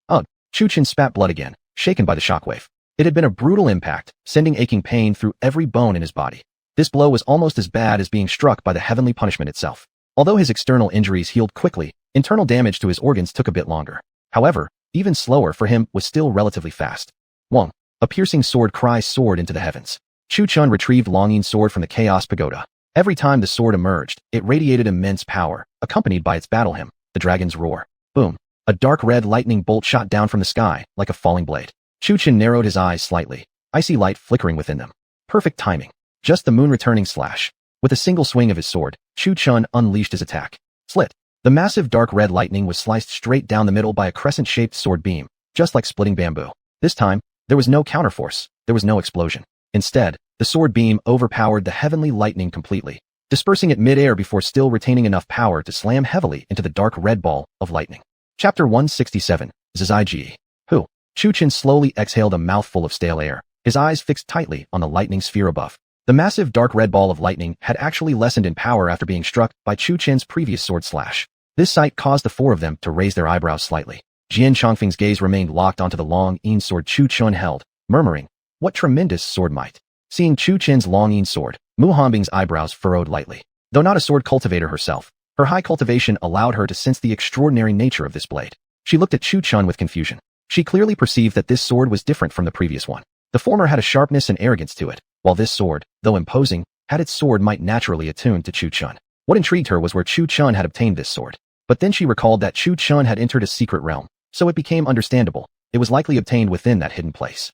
Ugh! Chu Chun spat blood again, shaken by the shockwave. It had been a brutal impact, sending aching pain through every bone in his body. This blow was almost as bad as being struck by the heavenly punishment itself. Although his external injuries healed quickly, internal damage to his organs took a bit longer. However, even slower for him was still relatively fast. Wong. A piercing sword cry soared into the heavens. Chu Chun retrieved Longyin's sword from the Chaos Pagoda. Every time the sword emerged, it radiated immense power, accompanied by its battle hymn, the dragon's roar. Boom. A dark red lightning bolt shot down from the sky, like a falling blade. Chu Chun narrowed his eyes slightly, icy light flickering within them. Perfect timing. Just the moon returning slash. With a single swing of his sword, Chu Chun unleashed his attack. Slit. The massive dark red lightning was sliced straight down the middle by a crescent-shaped sword beam, just like splitting bamboo. This time, there was no counterforce, there was no explosion. Instead, the sword beam overpowered the heavenly lightning completely, dispersing it mid-air before still retaining enough power to slam heavily into the dark red ball of lightning. Chapter 167, Zizai. Who? Chu Chun slowly exhaled a mouthful of stale air, his eyes fixed tightly on the lightning sphere above. The massive dark red ball of lightning had actually lessened in power after being struck by Chu Chun's previous sword slash. This sight caused the 4 of them to raise their eyebrows slightly. Jian Changfeng's gaze remained locked onto the long-yin sword Chu Chun held, murmuring, "What tremendous sword might." Seeing Chu Chun's long-yin sword, Mu Hanbing's eyebrows furrowed lightly. Though not a sword cultivator herself, her high cultivation allowed her to sense the extraordinary nature of this blade. She looked at Chu Chun with confusion. She clearly perceived that this sword was different from the previous one. The former had a sharpness and arrogance to it, while this sword, though imposing, had its sword might naturally attune to Chu Chun. What intrigued her was where Chu Chun had obtained this sword. But then she recalled that Chu Chun had entered a secret realm, so it became understandable. It was likely obtained within that hidden place.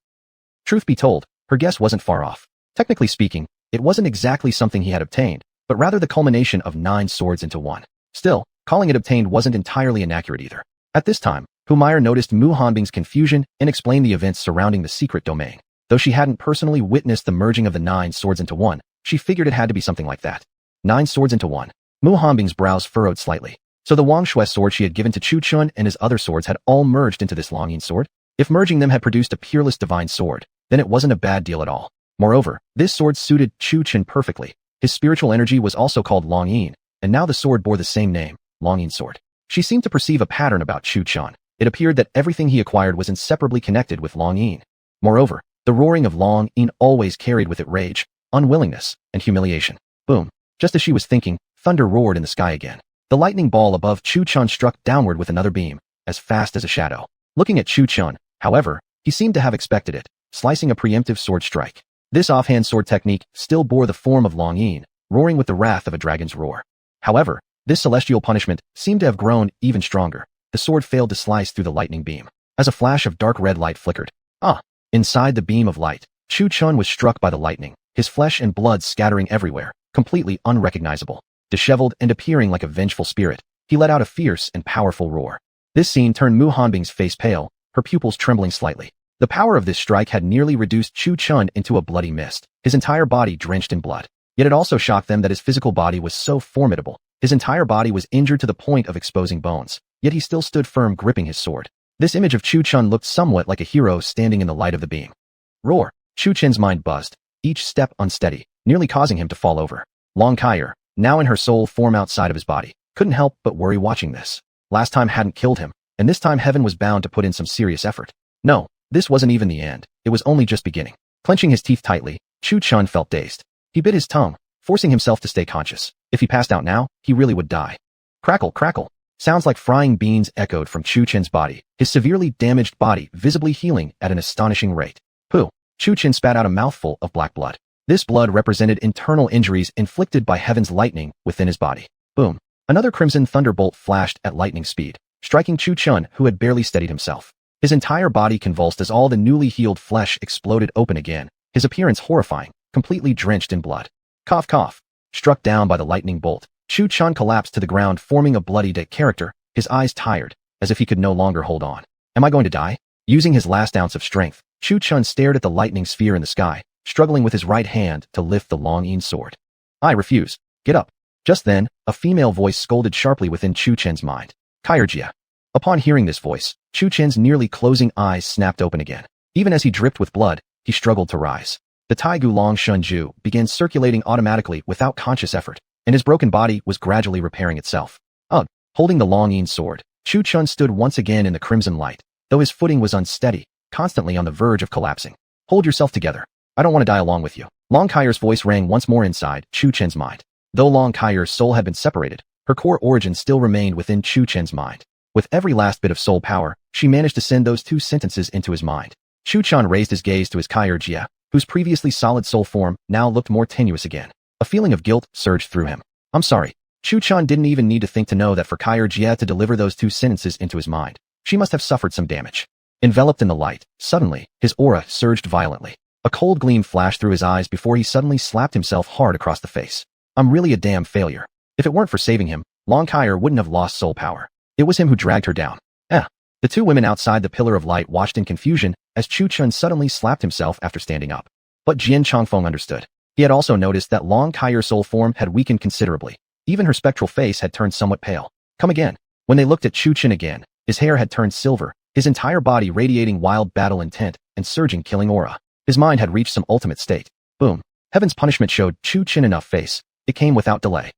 Truth be told, her guess wasn't far off. Technically speaking, it wasn't exactly something he had obtained, but rather the culmination of 9 swords into one. Still, calling it obtained wasn't entirely inaccurate either. At this time, Humaira noticed Mu Hanbing's confusion and explained the events surrounding the secret domain. Though she hadn't personally witnessed the merging of the 9 swords into one, she figured it had to be something like that. 9 swords into one. Mu Hanbing's brows furrowed slightly. So the Wang Shui sword she had given to Chu Chun and his other swords had all merged into this Longyin sword? If merging them had produced a peerless divine sword, then it wasn't a bad deal at all. Moreover, this sword suited Chu Chun perfectly. His spiritual energy was also called Longyin, and now the sword bore the same name, Longyin sword. She seemed to perceive a pattern about Chu Chun. It appeared that everything he acquired was inseparably connected with Longyin. Moreover, the roaring of Longyin always carried with it rage, unwillingness, and humiliation. Boom. Just as she was thinking, thunder roared in the sky again. The lightning ball above Chu Chun struck downward with another beam, as fast as a shadow. Looking at Chu Chun, however, he seemed to have expected it, slicing a preemptive sword strike. This offhand sword technique still bore the form of Longyin, roaring with the wrath of a dragon's roar. However, this celestial punishment seemed to have grown even stronger. The sword failed to slice through the lightning beam. As a flash of dark red light flickered. Inside the beam of light, Chu Chun was struck by the lightning, his flesh and blood scattering everywhere, completely unrecognizable. disheveled and appearing like a vengeful spirit. He let out a fierce and powerful roar. This scene turned Mu Hanbing's face pale, her pupils trembling slightly. The power of this strike had nearly reduced Chu Chun into a bloody mist, his entire body drenched in blood. Yet it also shocked them that his physical body was so formidable. His entire body was injured to the point of exposing bones, yet he still stood firm gripping his sword. This image of Chu Chun looked somewhat like a hero standing in the light of the beam. Roar! Chu Chen's mind buzzed, each step unsteady, nearly causing him to fall over. Long Kaier, now in her soul form outside of his body, couldn't help but worry watching this. Last time hadn't killed him, and this time heaven was bound to put in some serious effort. No, this wasn't even the end, it was only just beginning. Clenching his teeth tightly, Chu Chun felt dazed. He bit his tongue, forcing himself to stay conscious. If he passed out now, he really would die. Crackle, crackle. Sounds like frying beans echoed from Chu Chen's body, his severely damaged body visibly healing at an astonishing rate. Pooh! Chu Chen spat out a mouthful of black blood. This blood represented internal injuries inflicted by heaven's lightning within his body. Boom! Another crimson thunderbolt flashed at lightning speed, striking Chu Chun, who had barely steadied himself. His entire body convulsed as all the newly healed flesh exploded open again, his appearance horrifying, completely drenched in blood. Cough cough. Struck down by the lightning bolt, Chu Chun collapsed to the ground forming a bloody dead character, his eyes tired, as if he could no longer hold on. Am I going to die? Using his last ounce of strength, Chu Chun stared at the lightning sphere in the sky, struggling with his right hand to lift the long-yin sword. I refuse. Get up. Just then, a female voice scolded sharply within Chu Chen's mind. Kairjia. Upon hearing this voice, Chu Chen's nearly closing eyes snapped open again. Even as he dripped with blood, he struggled to rise. The Taigu Long Shunju began circulating automatically without conscious effort, and his broken body was gradually repairing itself. Ugh! Holding the long-yin sword, Chu Chun stood once again in the crimson light, though his footing was unsteady, constantly on the verge of collapsing. Hold yourself together. I don't want to die along with you. Long Kaier's voice rang once more inside Chu Chen's mind. Though Long Kaier's soul had been separated, her core origin still remained within Chu Chen's mind. With every last bit of soul power, she managed to send those two sentences into his mind. Chu Chun raised his gaze to his Kairjia, whose previously solid soul form now looked more tenuous again. A feeling of guilt surged through him. I'm sorry. Chu Chun didn't even need to think to know that for Kairjia to deliver those two sentences into his mind, she must have suffered some damage. Enveloped in the light, suddenly, his aura surged violently. A cold gleam flashed through his eyes before he suddenly slapped himself hard across the face. I'm really a damn failure. If it weren't for saving him, Long Kaier wouldn't have lost soul power. It was him who dragged her down. The two women outside the pillar of light watched in confusion as Chu Chun suddenly slapped himself after standing up. But Jian Chongfeng understood. He had also noticed that Long Kaier's soul form had weakened considerably. Even her spectral face had turned somewhat pale. Come again. When they looked at Chu Chun again, his hair had turned silver, his entire body radiating wild battle intent and surging killing aura. His mind had reached some ultimate state. Boom. Heaven's punishment showed Chu Chun enough face. It came without delay.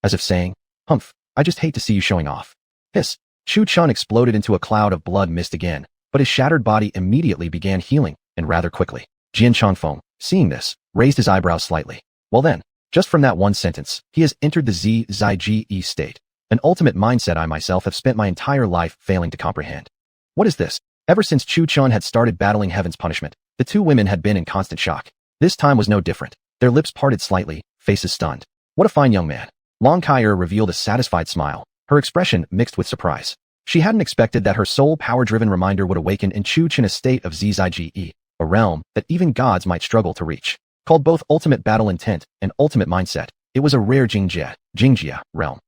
As if saying, Humph, I just hate to see you showing off. Hiss. Chu Chun exploded into a cloud of blood mist again, but his shattered body immediately began healing, and rather quickly. Jian Chongfeng, seeing this, raised his eyebrows slightly. Well then, just from that one sentence, he has entered the Zai-Ji state, an ultimate mindset I myself have spent my entire life failing to comprehend. What is this? Ever since Chu Chun had started battling heaven's punishment, the two women had been in constant shock. This time was no different. Their lips parted slightly, faces stunned. What a fine young man. Long Kaier revealed a satisfied smile, her expression mixed with surprise. She hadn't expected that her soul power-driven reminder would awaken in Chu Chun a state of Zai-Ji, a realm that even gods might struggle to reach. Called both ultimate battle intent and ultimate mindset, it was a rare Jingjia realm.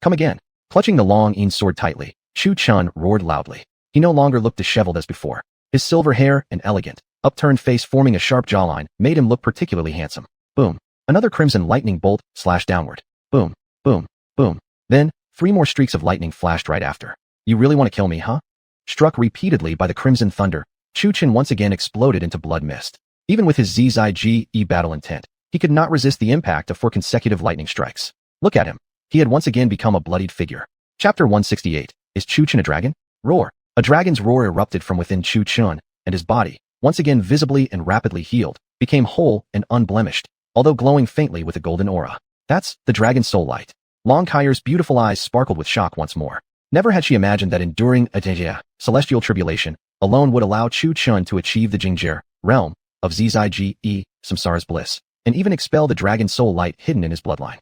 Come again. Clutching the long-yin sword tightly, Chu Chun roared loudly. He no longer looked disheveled as before. His silver hair and elegant, upturned face forming a sharp jawline made him look particularly handsome. Boom. Another crimson lightning bolt slashed downward. Boom, boom, boom. Then, 3 more streaks of lightning flashed right after. You really want to kill me, huh? Struck repeatedly by the crimson thunder, Chu Chun once again exploded into blood mist. Even with his Zai-Ji battle intent, he could not resist the impact of 4 consecutive lightning strikes. Look at him. He had once again become a bloodied figure. Chapter 168. Is Chu Chun a dragon? Roar. A dragon's roar erupted from within Chu Chun, and his body, once again visibly and rapidly healed, became whole and unblemished, although glowing faintly with a golden aura. That's the dragon's soul light. Long Kaier's beautiful eyes sparkled with shock once more. Never had she imagined that enduring a celestial tribulation alone would allow Chu Chun to achieve the Jingjia realm of Zai-Ji, Samsara's bliss, and even expel the dragon soul light hidden in his bloodline.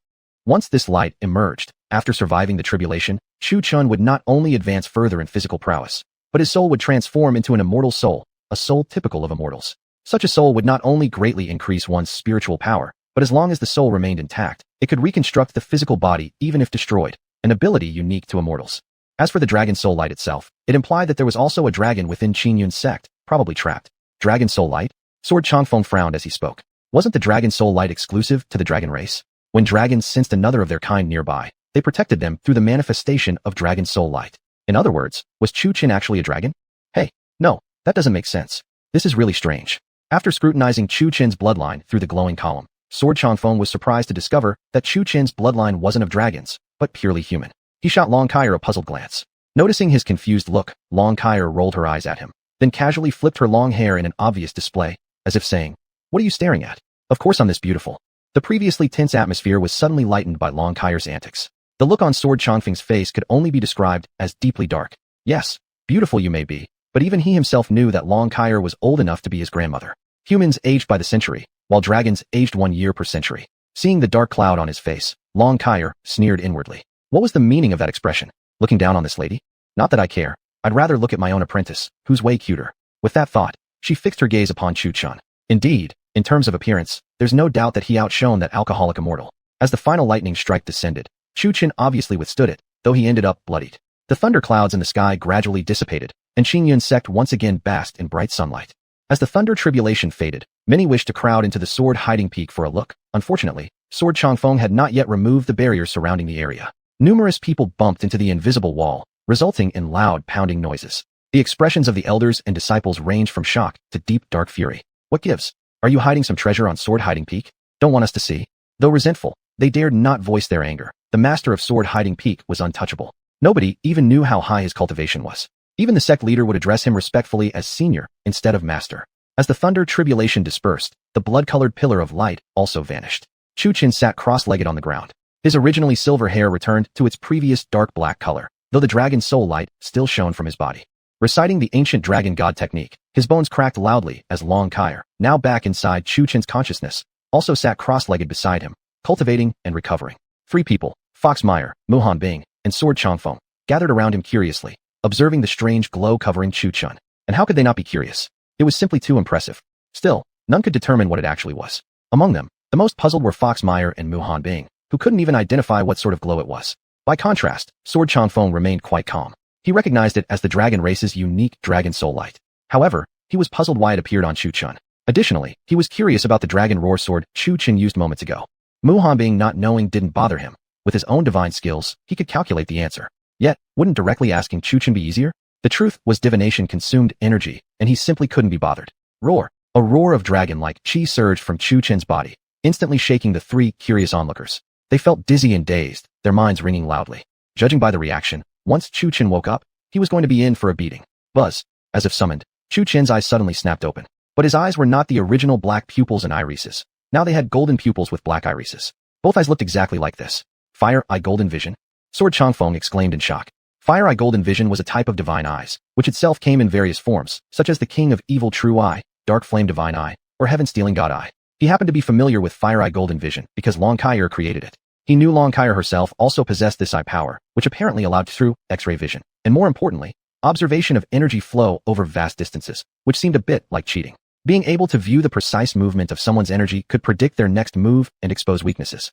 Once this light emerged, after surviving the tribulation, Chu Chun would not only advance further in physical prowess, but his soul would transform into an immortal soul, a soul typical of immortals. Such a soul would not only greatly increase one's spiritual power, but as long as the soul remained intact, it could reconstruct the physical body even if destroyed, an ability unique to immortals. As for the dragon soul light itself, it implied that there was also a dragon within Qin Yun's sect, probably trapped. Dragon soul light? Sword Changfeng frowned as he spoke. Wasn't the dragon soul light exclusive to the dragon race? When dragons sensed another of their kind nearby, they protected them through the manifestation of dragon soul light. In other words, was Chu Qin actually a dragon? Hey, no, that doesn't make sense. This is really strange. After scrutinizing Chu Qin's bloodline through the glowing column, Sword Changfeng was surprised to discover that Chu Qin's bloodline wasn't of dragons, but purely human. He shot Long Kaier a puzzled glance. Noticing his confused look, Long Kaier rolled her eyes at him, then casually flipped her long hair in an obvious display, as if saying, "What are you staring at? Of course I'm this beautiful." The previously tense atmosphere was suddenly lightened by Long Kaier's antics. The look on Sword Changfeng's face could only be described as deeply dark. Yes, beautiful you may be, but even he himself knew that Long Kaier was old enough to be his grandmother. Humans aged by the century, while dragons aged 1 year per century. Seeing the dark cloud on his face, Long Kaier sneered inwardly. What was the meaning of that expression? Looking down on this lady? Not that I care. I'd rather look at my own apprentice, who's way cuter. With that thought, she fixed her gaze upon Chu Qin. Indeed, in terms of appearance, there's no doubt that he outshone that alcoholic immortal. As the final lightning strike descended, Chu Qin obviously withstood it, though he ended up bloodied. The thunder clouds in the sky gradually dissipated, and Qin Yun's sect once again basked in bright sunlight. As the thunder tribulation faded, many wished to crowd into the sword hiding peak for a look. Unfortunately, Sword Changfeng had not yet removed the barriers surrounding the area. Numerous people bumped into the invisible wall, resulting in loud pounding noises. The expressions of the elders and disciples ranged from shock to deep dark fury. What gives? Are you hiding some treasure on Sword Hiding Peak? Don't want us to see? Though resentful, they dared not voice their anger. The master of Sword Hiding Peak was untouchable. Nobody even knew how high his cultivation was. Even the sect leader would address him respectfully as senior instead of master. As the thunder tribulation dispersed, the blood-colored pillar of light also vanished. Chu Qin sat cross-legged on the ground. His originally silver hair returned to its previous dark black color, though the dragon soul light still shone from his body. Reciting the ancient dragon god technique, his bones cracked loudly as Long Kaier, now back inside Chu Qin's consciousness, also sat cross-legged beside him, cultivating and recovering. 3 people, Fox Meyer, Muhan Bing, and Sword Changfeng, gathered around him curiously, observing the strange glow covering Chu Qin. And how could they not be curious? It was simply too impressive. Still, none could determine what it actually was. Among them, the most puzzled were Fox Meyer and Muhan Bing, who couldn't even identify what sort of glow it was. By contrast, Sword Changfeng remained quite calm. He recognized it as the dragon race's unique dragon soul light. However, he was puzzled why it appeared on Chu Qin. Additionally, he was curious about the dragon roar sword Chu Qin used moments ago. Muhan Bing not knowing didn't bother him. With his own divine skills, he could calculate the answer. Yet, wouldn't directly asking Chu Qin be easier? The truth was divination consumed energy, and he simply couldn't be bothered. Roar. A roar of dragon-like chi surged from Chu Qin's body, instantly shaking the 3 curious onlookers. They felt dizzy and dazed, their minds ringing loudly. Judging by the reaction, once Chu Qin woke up, he was going to be in for a beating. Buzz. As if summoned, Chu Qin's eyes suddenly snapped open. But his eyes were not the original black pupils and irises. Now they had golden pupils with black irises. Both eyes looked exactly like this. Fire Eye Golden Vision? Sword Changfeng exclaimed in shock. Fire Eye Golden Vision was a type of divine eyes, which itself came in various forms, such as the King of Evil True Eye, Dark Flame Divine Eye, or Heaven Stealing God Eye. He happened to be familiar with Fire Eye Golden Vision because Long Kaier created it. He knew Long Kaier herself also possessed this eye power, which apparently allowed through X-ray vision, and more importantly, observation of energy flow over vast distances, which seemed a bit like cheating. Being able to view the precise movement of someone's energy could predict their next move and expose weaknesses.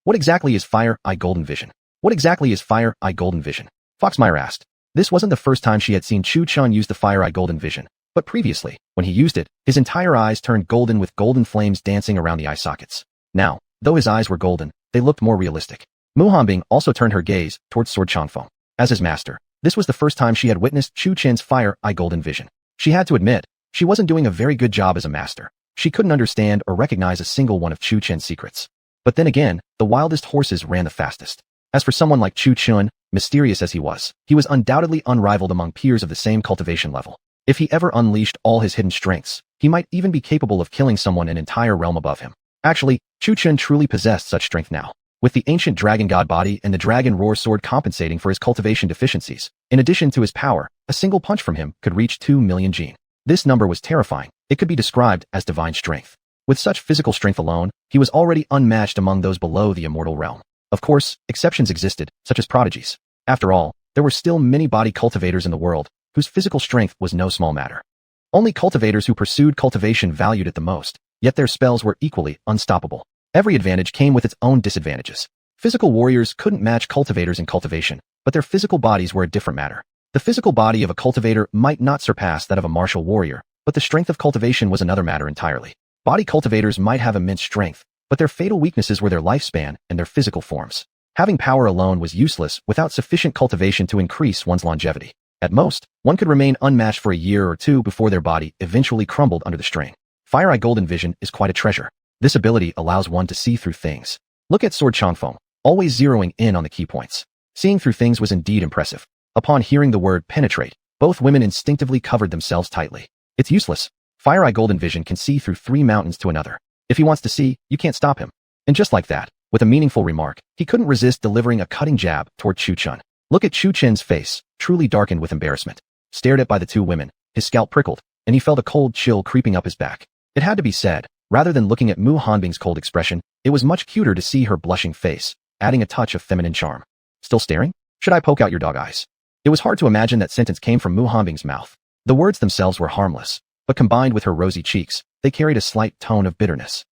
What exactly is Fire Eye Golden Vision? What exactly is Fire Eye Golden Vision? Foxmeyer asked. This wasn't the first time she had seen Chu Qin use the Fire Eye Golden Vision, but previously, when he used it, his entire eyes turned golden with golden flames dancing around the eye sockets. Now, though his eyes were golden, they looked more realistic. Mu Hanbing also turned her gaze towards Sword Changfeng. As his master, this was the first time she had witnessed Chu Qin's Fire Eye Golden Vision. She had to admit, she wasn't doing a very good job as a master. She couldn't understand or recognize a single one of Chu Qin's secrets. But then again, the wildest horses ran the fastest. As for someone like Chu Qin, mysterious as he was undoubtedly unrivaled among peers of the same cultivation level. If he ever unleashed all his hidden strengths, he might even be capable of killing someone an entire realm above him. Actually, Chu Qin truly possessed such strength now. With the ancient dragon god body and the dragon roar sword compensating for his cultivation deficiencies, in addition to his power, a single punch from him could reach 2 million gene. This number was terrifying. It could be described as divine strength. With such physical strength alone, he was already unmatched among those below the immortal realm. Of course, exceptions existed, such as prodigies. After all, there were still many body cultivators in the world, whose physical strength was no small matter. Only cultivators who pursued cultivation valued it the most, yet their spells were equally unstoppable. Every advantage came with its own disadvantages. Physical warriors couldn't match cultivators in cultivation, but their physical bodies were a different matter. The physical body of a cultivator might not surpass that of a martial warrior, but the strength of cultivation was another matter entirely. Body cultivators might have immense strength, but their fatal weaknesses were their lifespan and their physical forms. Having power alone was useless without sufficient cultivation to increase one's longevity. At most, one could remain unmatched for a year or two before their body eventually crumbled under the strain. Fire-Eye Golden Vision is quite a treasure. This ability allows one to see through things. Look at Sword Changfeng, always zeroing in on the key points. Seeing through things was indeed impressive. Upon hearing the word penetrate, both women instinctively covered themselves tightly. It's useless. Fire-Eye Golden Vision can see through 3 mountains to another. If he wants to see, you can't stop him. And just like that, with a meaningful remark, he couldn't resist delivering a cutting jab toward Chu Chun. Look at Chu Chen's face, truly darkened with embarrassment. Stared at by the 2 women, his scalp prickled, and he felt a cold chill creeping up his back. It had to be said, rather than looking at Mu Hanbing's cold expression, it was much cuter to see her blushing face, adding a touch of feminine charm. Still staring? Should I poke out your dog eyes? It was hard to imagine that sentence came from Mu Hanbing's mouth. The words themselves were harmless, but combined with her rosy cheeks, they carried a slight tone of bitterness.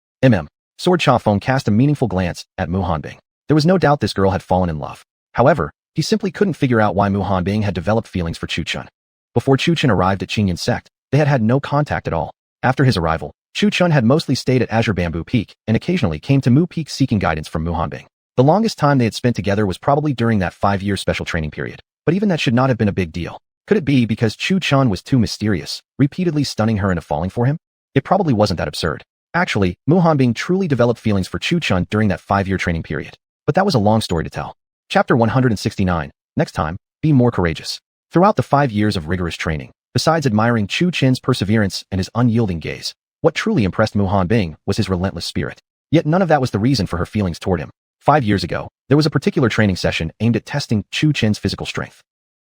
Sword Changfeng cast a meaningful glance at Mu Hanbing. There was no doubt this girl had fallen in love. However, he simply couldn't figure out why Mu Hanbing had developed feelings for Chu Chun. Before Chu Chun arrived at Qingyan Sect, they had had no contact at all. After his arrival, Chu Chun had mostly stayed at Azure Bamboo Peak and occasionally came to Mu Peak seeking guidance from Mu Hanbing. The longest time they had spent together was probably during that 5-year special training period, but even that should not have been a big deal. Could it be because Chu Chun was too mysterious, repeatedly stunning her into falling for him? It probably wasn't that absurd. Actually, Mu Hanbing truly developed feelings for Chu Chun during that 5-year training period. But that was a long story to tell. Chapter 169. Next time, be more courageous. Throughout the 5 years of rigorous training, besides admiring Chu Chen's perseverance and his unyielding gaze, what truly impressed Mu Hanbing was his relentless spirit. Yet none of that was the reason for her feelings toward him. 5 years ago, there was a particular training session aimed at testing Chu Chen's physical strength.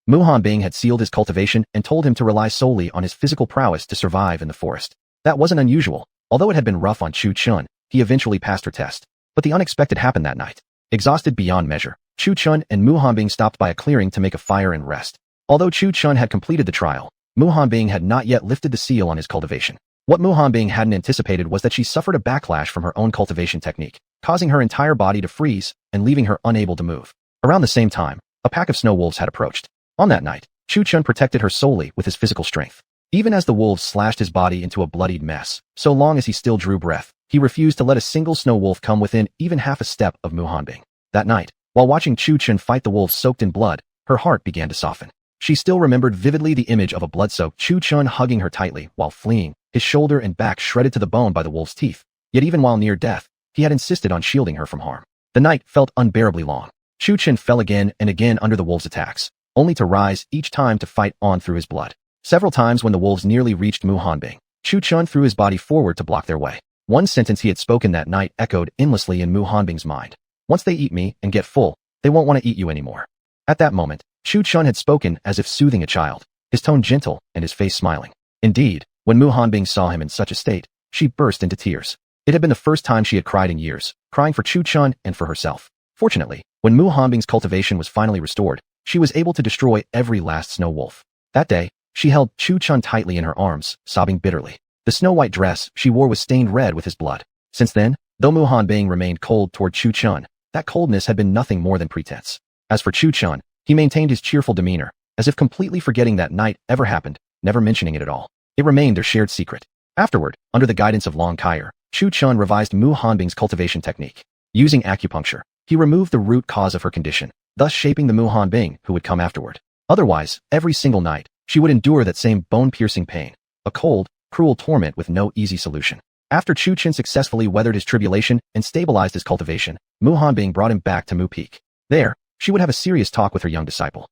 Mu Hanbing had sealed his cultivation and told him to rely solely on his physical prowess to survive in the forest. That wasn't unusual. Although it had been rough on Chu Chun, he eventually passed her test. But the unexpected happened that night. Exhausted beyond measure, Chu Chun and Mu Hanbing stopped by a clearing to make a fire and rest. Although Chu Chun had completed the trial, Mu Hanbing had not yet lifted the seal on his cultivation. What Mu Hanbing hadn't anticipated was that she suffered a backlash from her own cultivation technique, causing her entire body to freeze and leaving her unable to move. Around the same time, a pack of snow wolves had approached. On that night, Chu Chun protected her solely with his physical strength. Even as the wolves slashed his body into a bloodied mess, so long as he still drew breath, he refused to let a single snow wolf come within even half a step of Mu Hanbing. That night, while watching Chu Chun fight the wolves soaked in blood, her heart began to soften. She still remembered vividly the image of a blood-soaked Chu Chun hugging her tightly while fleeing, his shoulder and back shredded to the bone by the wolf's teeth. Yet even while near death, he had insisted on shielding her from harm. The night felt unbearably long. Chu Chun fell again and again under the wolves' attacks, only to rise each time to fight on through his blood. Several times when the wolves nearly reached Mu Hanbing, Chu Chun threw his body forward to block their way. One sentence he had spoken that night echoed endlessly in Mu Hanbing's mind. Once they eat me and get full, they won't want to eat you anymore. At that moment, Chu Chun had spoken as if soothing a child, his tone gentle and his face smiling. Indeed, when Mu Hanbing saw him in such a state, she burst into tears. It had been the first time she had cried in years, crying for Chu Chun and for herself. Fortunately, when Mu Hanbing's cultivation was finally restored, she was able to destroy every last snow wolf. That day, she held Chu Chun tightly in her arms, sobbing bitterly. The snow-white dress she wore was stained red with his blood. Since then, though Mu Hanbing remained cold toward Chu Chun, that coldness had been nothing more than pretense. As for Chu Chun, he maintained his cheerful demeanor, as if completely forgetting that night ever happened, never mentioning it at all. It remained their shared secret. Afterward, under the guidance of Long Kaier, Chu Chun revised Mu Hanbing's cultivation technique. Using acupuncture, he removed the root cause of her condition, thus shaping the Mu Hanbing who would come afterward. Otherwise, every single night, she would endure that same bone-piercing pain, a cold, cruel torment with no easy solution. After Chu Chun successfully weathered his tribulation and stabilized his cultivation, Mu Hanbing brought him back to Mu Peak. There, she would have a serious talk with her young disciple.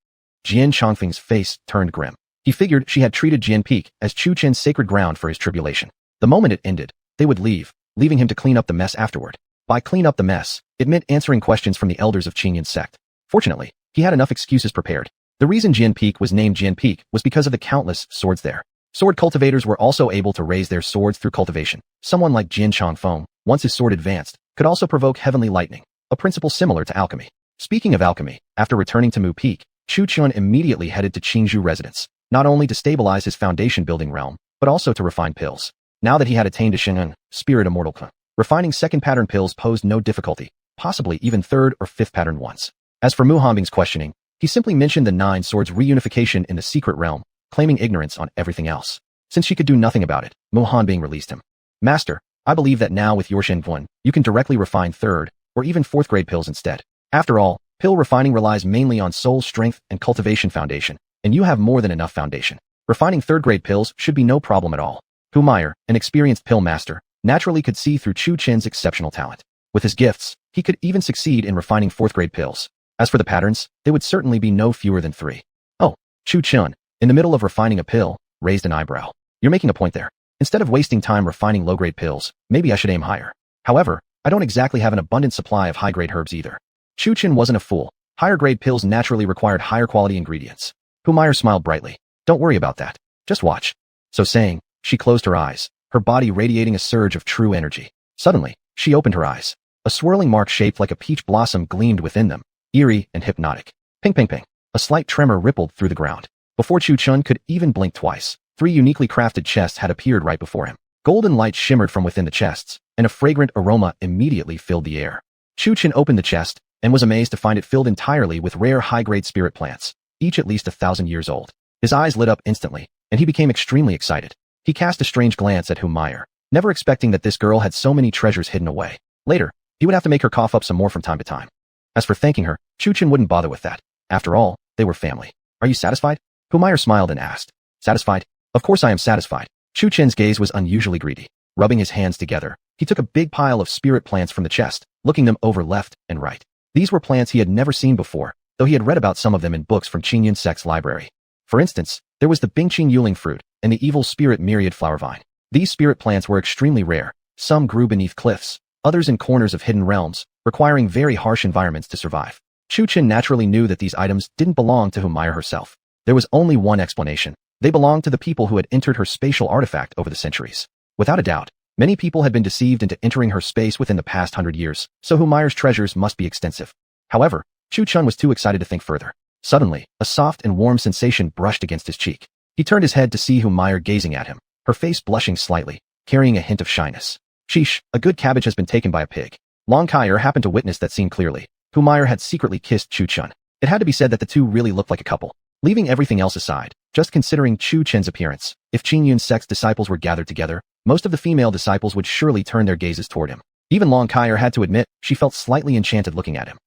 Jian Chongfeng's face turned grim. He figured she had treated Jian Peak as Chu Chen's sacred ground for his tribulation. The moment it ended, they would leave, leaving him to clean up the mess afterward. By clean up the mess, it meant answering questions from the elders of Qingyan Sect. Fortunately, he had enough excuses prepared. The reason Jian Peak was named Jian Peak was because of the countless swords there. Sword cultivators were also able to raise their swords through cultivation. Someone like Jian Chongfeng, once his sword advanced, could also provoke heavenly lightning, a principle similar to alchemy. Speaking of alchemy, after returning to Mu Peak, Chu Chun immediately headed to Qingzhou residence, not only to stabilize his foundation building realm, but also to refine pills. Now that he had attained a Shen'en, spirit immortal, Refining second pattern pills posed no difficulty, possibly even third or fifth pattern ones. As for Muhanbing's questioning, he simply mentioned the Nine Swords reunification in the secret realm, claiming ignorance on everything else. Since she could do nothing about it, Muhanbing released him. Master, I believe that now with your Shenguan, you can directly refine third or even fourth grade pills instead. After all, pill refining relies mainly on soul strength and cultivation foundation, and you have more than enough foundation. Refining third grade pills should be no problem at all. Humayr, an experienced pill master, naturally could see through Chu Chen's exceptional talent. With his gifts, he could even succeed in refining fourth grade pills. As for the patterns, they would certainly be no fewer than 3. Oh, Chu Chen, in the middle of refining a pill, raised an eyebrow. You're making a point there. Instead of wasting time refining low-grade pills, maybe I should aim higher. However, I don't exactly have an abundant supply of high-grade herbs either. Chu Chen wasn't a fool. Higher-grade pills naturally required higher-quality ingredients. Humayr smiled brightly. Don't worry about that. Just watch. So saying, she closed her eyes, her body radiating a surge of true energy. Suddenly, she opened her eyes. A swirling mark shaped like a peach blossom gleamed within them, eerie and hypnotic. Ping ping ping. A slight tremor rippled through the ground. Before Chu Chen could even blink twice, 3 uniquely crafted chests had appeared right before him. Golden light shimmered from within the chests, and a fragrant aroma immediately filled the air. Chu Chen opened the chest and was amazed to find it filled entirely with rare high-grade spirit plants, each at least 1,000 years old. His eyes lit up instantly, and he became extremely excited. He cast a strange glance at Humayr, never expecting that this girl had so many treasures hidden away. Later, he would have to make her cough up some more from time to time. As for thanking her, Chu Chen wouldn't bother with that. After all, they were family. Are you satisfied? Humayr smiled and asked. Satisfied? Of course I am satisfied. Chu Chen's gaze was unusually greedy. Rubbing his hands together, he took a big pile of spirit plants from the chest, looking them over left and right. These were plants he had never seen before, though he had read about some of them in books from Qingyun sect's library. For instance, there was the Bingqing Yuling fruit and the evil spirit myriad flower vine. These spirit plants were extremely rare. Some grew beneath cliffs, others in corners of hidden realms, requiring very harsh environments to survive. Chu Chen naturally knew that these items didn't belong to Humayr herself. There was only one explanation. They belonged to the people who had entered her spatial artifact over the centuries. Without a doubt, many people had been deceived into entering her space within the past 100 years, so Humayr's treasures must be extensive. However, Chu Chen was too excited to think further. Suddenly, a soft and warm sensation brushed against his cheek. He turned his head to see Humayr gazing at him, her face blushing slightly, carrying a hint of shyness. Sheesh, a good cabbage has been taken by a pig. Long Kaier happened to witness that scene clearly. Humayr had secretly kissed Chu Chen. It had to be said that the two really looked like a couple. Leaving everything else aside, just considering Chu Chen's appearance, if Qingyun sect's disciples were gathered together, most of the female disciples would surely turn their gazes toward him. Even Long Kaier had to admit she felt slightly enchanted looking at him.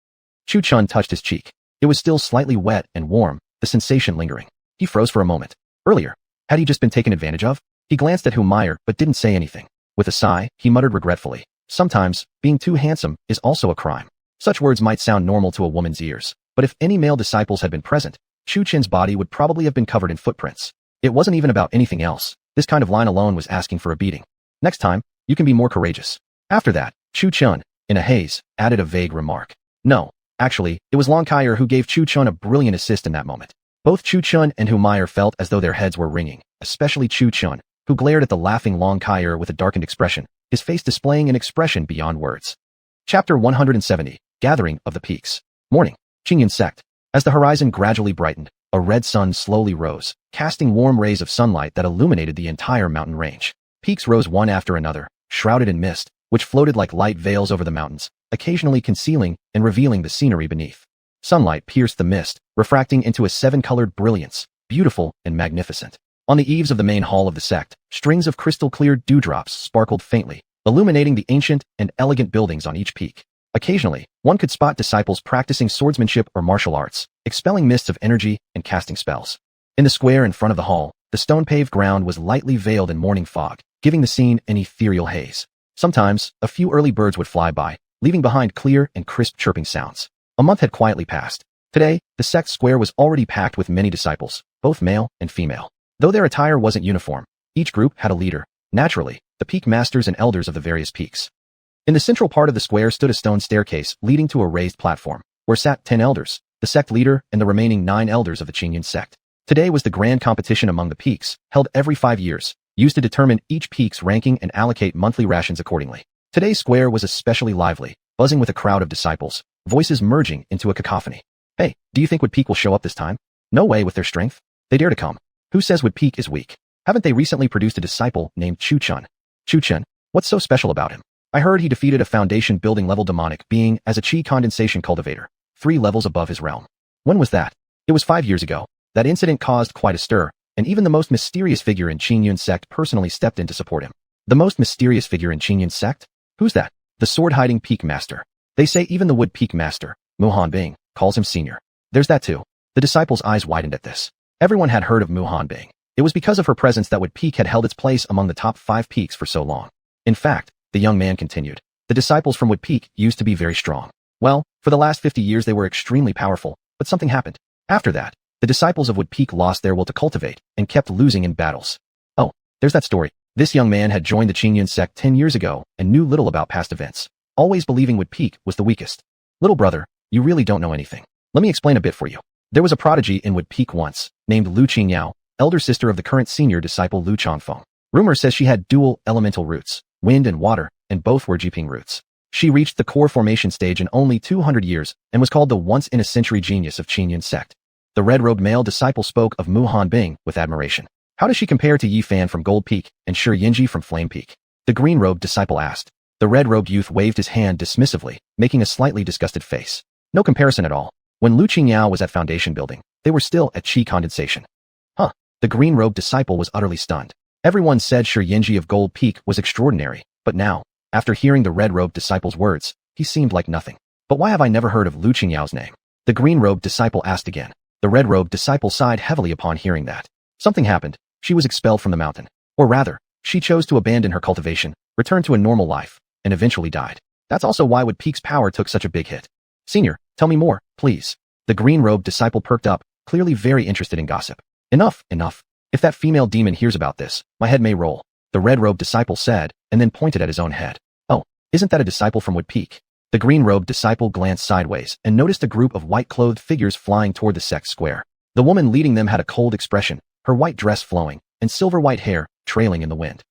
Chu Chen touched his cheek. It was still slightly wet and warm, the sensation lingering. He froze for a moment. Earlier, had he just been taken advantage of? He glanced at Humayr but didn't say anything. With a sigh, he muttered regretfully. Sometimes, being too handsome is also a crime. Such words might sound normal to a woman's ears, but if any male disciples had been present, Chu Chen's body would probably have been covered in footprints. It wasn't even about anything else. This kind of line alone was asking for a beating. Next time, you can be more courageous. After that, Chu Chen, in a haze, added a vague remark. No, actually, it was Long Kaier who gave Chu Chen a brilliant assist in that moment. Both Chu Chen and Humayr felt as though their heads were ringing, especially Chu Chen, who glared at the laughing Long Kaier with a darkened expression, his face displaying an expression beyond words. Chapter 170, Gathering of the Peaks. Morning, Qingyun sect. As the horizon gradually brightened, a red sun slowly rose, casting warm rays of sunlight that illuminated the entire mountain range. Peaks rose one after another, shrouded in mist, which floated like light veils over the mountains, occasionally concealing and revealing the scenery beneath. Sunlight pierced the mist, refracting into a 7-colored brilliance, beautiful and magnificent. On the eaves of the main hall of the sect, strings of crystal-clear dewdrops sparkled faintly, illuminating the ancient and elegant buildings on each peak. Occasionally, one could spot disciples practicing swordsmanship or martial arts, expelling mists of energy and casting spells. In the square in front of the hall, the stone-paved ground was lightly veiled in morning fog, giving the scene an ethereal haze. Sometimes, a few early birds would fly by, leaving behind clear and crisp chirping sounds. A month had quietly passed. Today, the sect square was already packed with many disciples, both male and female. Though their attire wasn't uniform, each group had a leader, naturally, the peak masters and elders of the various peaks. In the central part of the square stood a stone staircase leading to a raised platform, where sat 10 elders, the sect leader and the remaining 9 elders of the Qingyun sect. Today was the grand competition among the peaks, held every 5 years, used to determine each peak's ranking and allocate monthly rations accordingly. Today's square was especially lively, buzzing with a crowd of disciples, voices merging into a cacophony. Hey, do you think Wood Peak will show up this time? No way with their strength. They dare to come. Who says Wood Peak is weak? Haven't they recently produced a disciple named Chu Chen? Chu Chen? What's so special about him? I heard he defeated a foundation building level demonic being as a chi condensation cultivator, 3 levels above his realm. When was that? It was 5 years ago. That incident caused quite a stir, and even the most mysterious figure in Qingyun sect personally stepped in to support him. The most mysterious figure in Qingyun sect? Who's that? The sword-hiding peak master. They say even the wood peak master, Mu Hanbing, calls him senior. There's that too. The disciples' eyes widened at this. Everyone had heard of Mu Hanbing. It was because of her presence that Wood Peak had held its place among the top 5 peaks for so long. In fact, the young man continued, the disciples from Wood Peak used to be very strong. Well, for the last 50 years they were extremely powerful, but something happened. After that, the disciples of Wood Peak lost their will to cultivate and kept losing in battles. Oh, there's that story. This young man had joined the Qingyun sect 10 years ago and knew little about past events, always believing Wood Peak was the weakest. Little brother, you really don't know anything. Let me explain a bit for you. There was a prodigy in Wood Peak once, named Lu Qingyao, elder sister of the current senior disciple Lu Changfeng. Rumor says she had dual elemental roots, wind and water, and both were Jiping roots. She reached the core formation stage in only 200 years and was called the once-in-a-century genius of Qingyun sect. The red-robed male disciple spoke of Mu Hanbing with admiration. How does she compare to Yi Fan from Gold Peak and Shi Yinji from Flame Peak? The green-robed disciple asked. The red-robed youth waved his hand dismissively, making a slightly disgusted face. No comparison at all. When Lu Qingyao was at foundation building, they were still at chi condensation. Huh. The green-robed disciple was utterly stunned. Everyone said Shi Yinji of Gold Peak was extraordinary, but now, after hearing the red-robed disciple's words, he seemed like nothing. But why have I never heard of Lu Qingyao's name? The green-robed disciple asked again. The red-robed disciple sighed heavily upon hearing that. Something happened. She was expelled from the mountain. Or rather, she chose to abandon her cultivation, return to a normal life, and eventually died. That's also why Wood Peak's power took such a big hit. Senior, tell me more, please. The green-robed disciple perked up, clearly very interested in gossip. Enough. If that female demon hears about this, my head may roll, the red-robed disciple said, and then pointed at his own head. Oh, isn't that a disciple from Wood Peak? The green-robed disciple glanced sideways and noticed a group of white-clothed figures flying toward the sect square. The woman leading them had a cold expression, her white dress flowing, and silver-white hair trailing in the wind.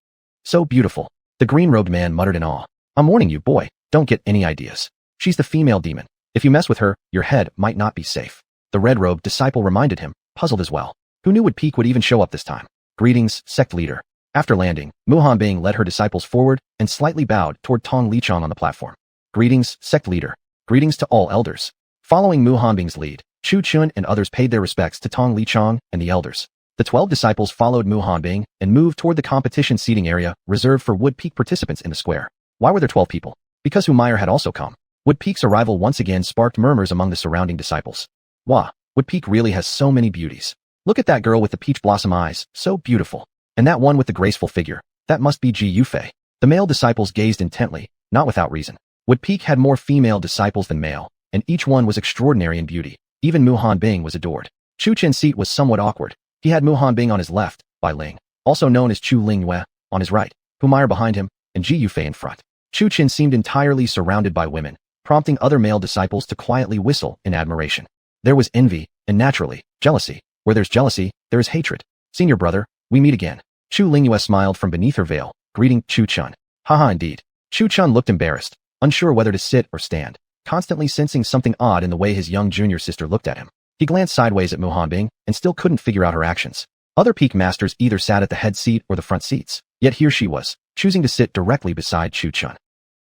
So beautiful. The green-robed man muttered in awe. I'm warning you, boy, don't get any ideas. She's the female demon. If you mess with her, your head might not be safe. The red-robed disciple reminded him, puzzled as well. Who knew Wood Peak would even show up this time? Greetings, sect leader. After landing, Mu Hanbing led her disciples forward and slightly bowed toward Tong Lichang on the platform. Greetings, sect leader. Greetings to all elders. Following Mu Hanbing's lead, Chu Chun and others paid their respects to Tong Lichang and the elders. The 12 disciples followed Mu Hanbing and moved toward the competition seating area reserved for Wood Peak participants in the square. Why were there 12 people? Because Humiliation had also come. Wood Peak's arrival once again sparked murmurs among the surrounding disciples. Wow, Wood Peak really has so many beauties. Look at that girl with the peach blossom eyes, so beautiful. And that one with the graceful figure, that must be Ji Yufei. The male disciples gazed intently, not without reason. Wood Peak had more female disciples than male, and each one was extraordinary in beauty. Even Mu Hanbing was adored. Chu Chen's seat was somewhat awkward. He had Mu Hanbing on his left, Bai Ling, also known as Chu Lingyue, on his right, Humiliation behind him, and Ji Yufei in front. Chu Chen seemed entirely surrounded by women, prompting other male disciples to quietly whistle in admiration. There was envy, and naturally, jealousy. Where there's jealousy, there is hatred. Senior brother, we meet again. Chu Lingyue smiled from beneath her veil, greeting Chu Chun. Haha indeed. Chu Chun looked embarrassed, unsure whether to sit or stand, constantly sensing something odd in the way his young junior sister looked at him. He glanced sideways at Mu Hanbing and still couldn't figure out her actions. Other peak masters either sat at the head seat or the front seats, yet here she was, choosing to sit directly beside Chu Chun.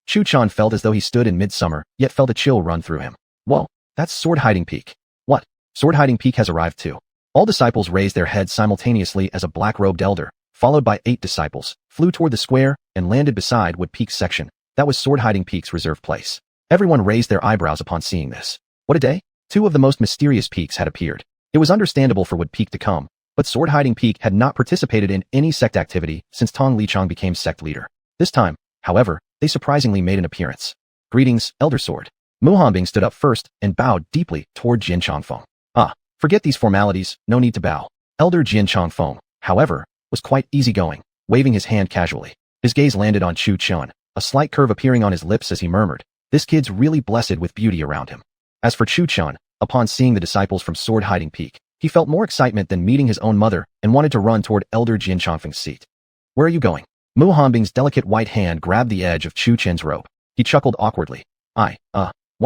Chu Chun felt as though he stood in midsummer, yet felt a chill run through him. Whoa, that's sword-hiding peak. What? Sword-hiding peak has arrived too. All disciples raised their heads simultaneously as a black-robed elder, followed by 8 disciples, flew toward the square and landed beside Wood Peak's section. That was sword-hiding peak's reserved place. Everyone raised their eyebrows upon seeing this. What a day! 2 of the most mysterious peaks had appeared. It was understandable for Wood Peak to come, but sword-hiding peak had not participated in any sect activity since Tong Lichang became sect leader. This time, however, they surprisingly made an appearance. Greetings, Elder Sword. Mu Hanbing stood up first and bowed deeply toward Jin Changfeng. Ah, forget these formalities, no need to bow. Elder Jin Changfeng, however, was quite easygoing, waving his hand casually. His gaze landed on Chu Chun, a slight curve appearing on his lips as he murmured, "This kid's really blessed with beauty around him." As for Chu Chun, upon seeing the disciples from sword-hiding peak, he felt more excitement than meeting his own mother and wanted to run toward Elder Jin Changfeng's seat. Where are you going? Mu Hanbing's delicate white hand grabbed the edge of Chu Chen's robe. He chuckled awkwardly. Want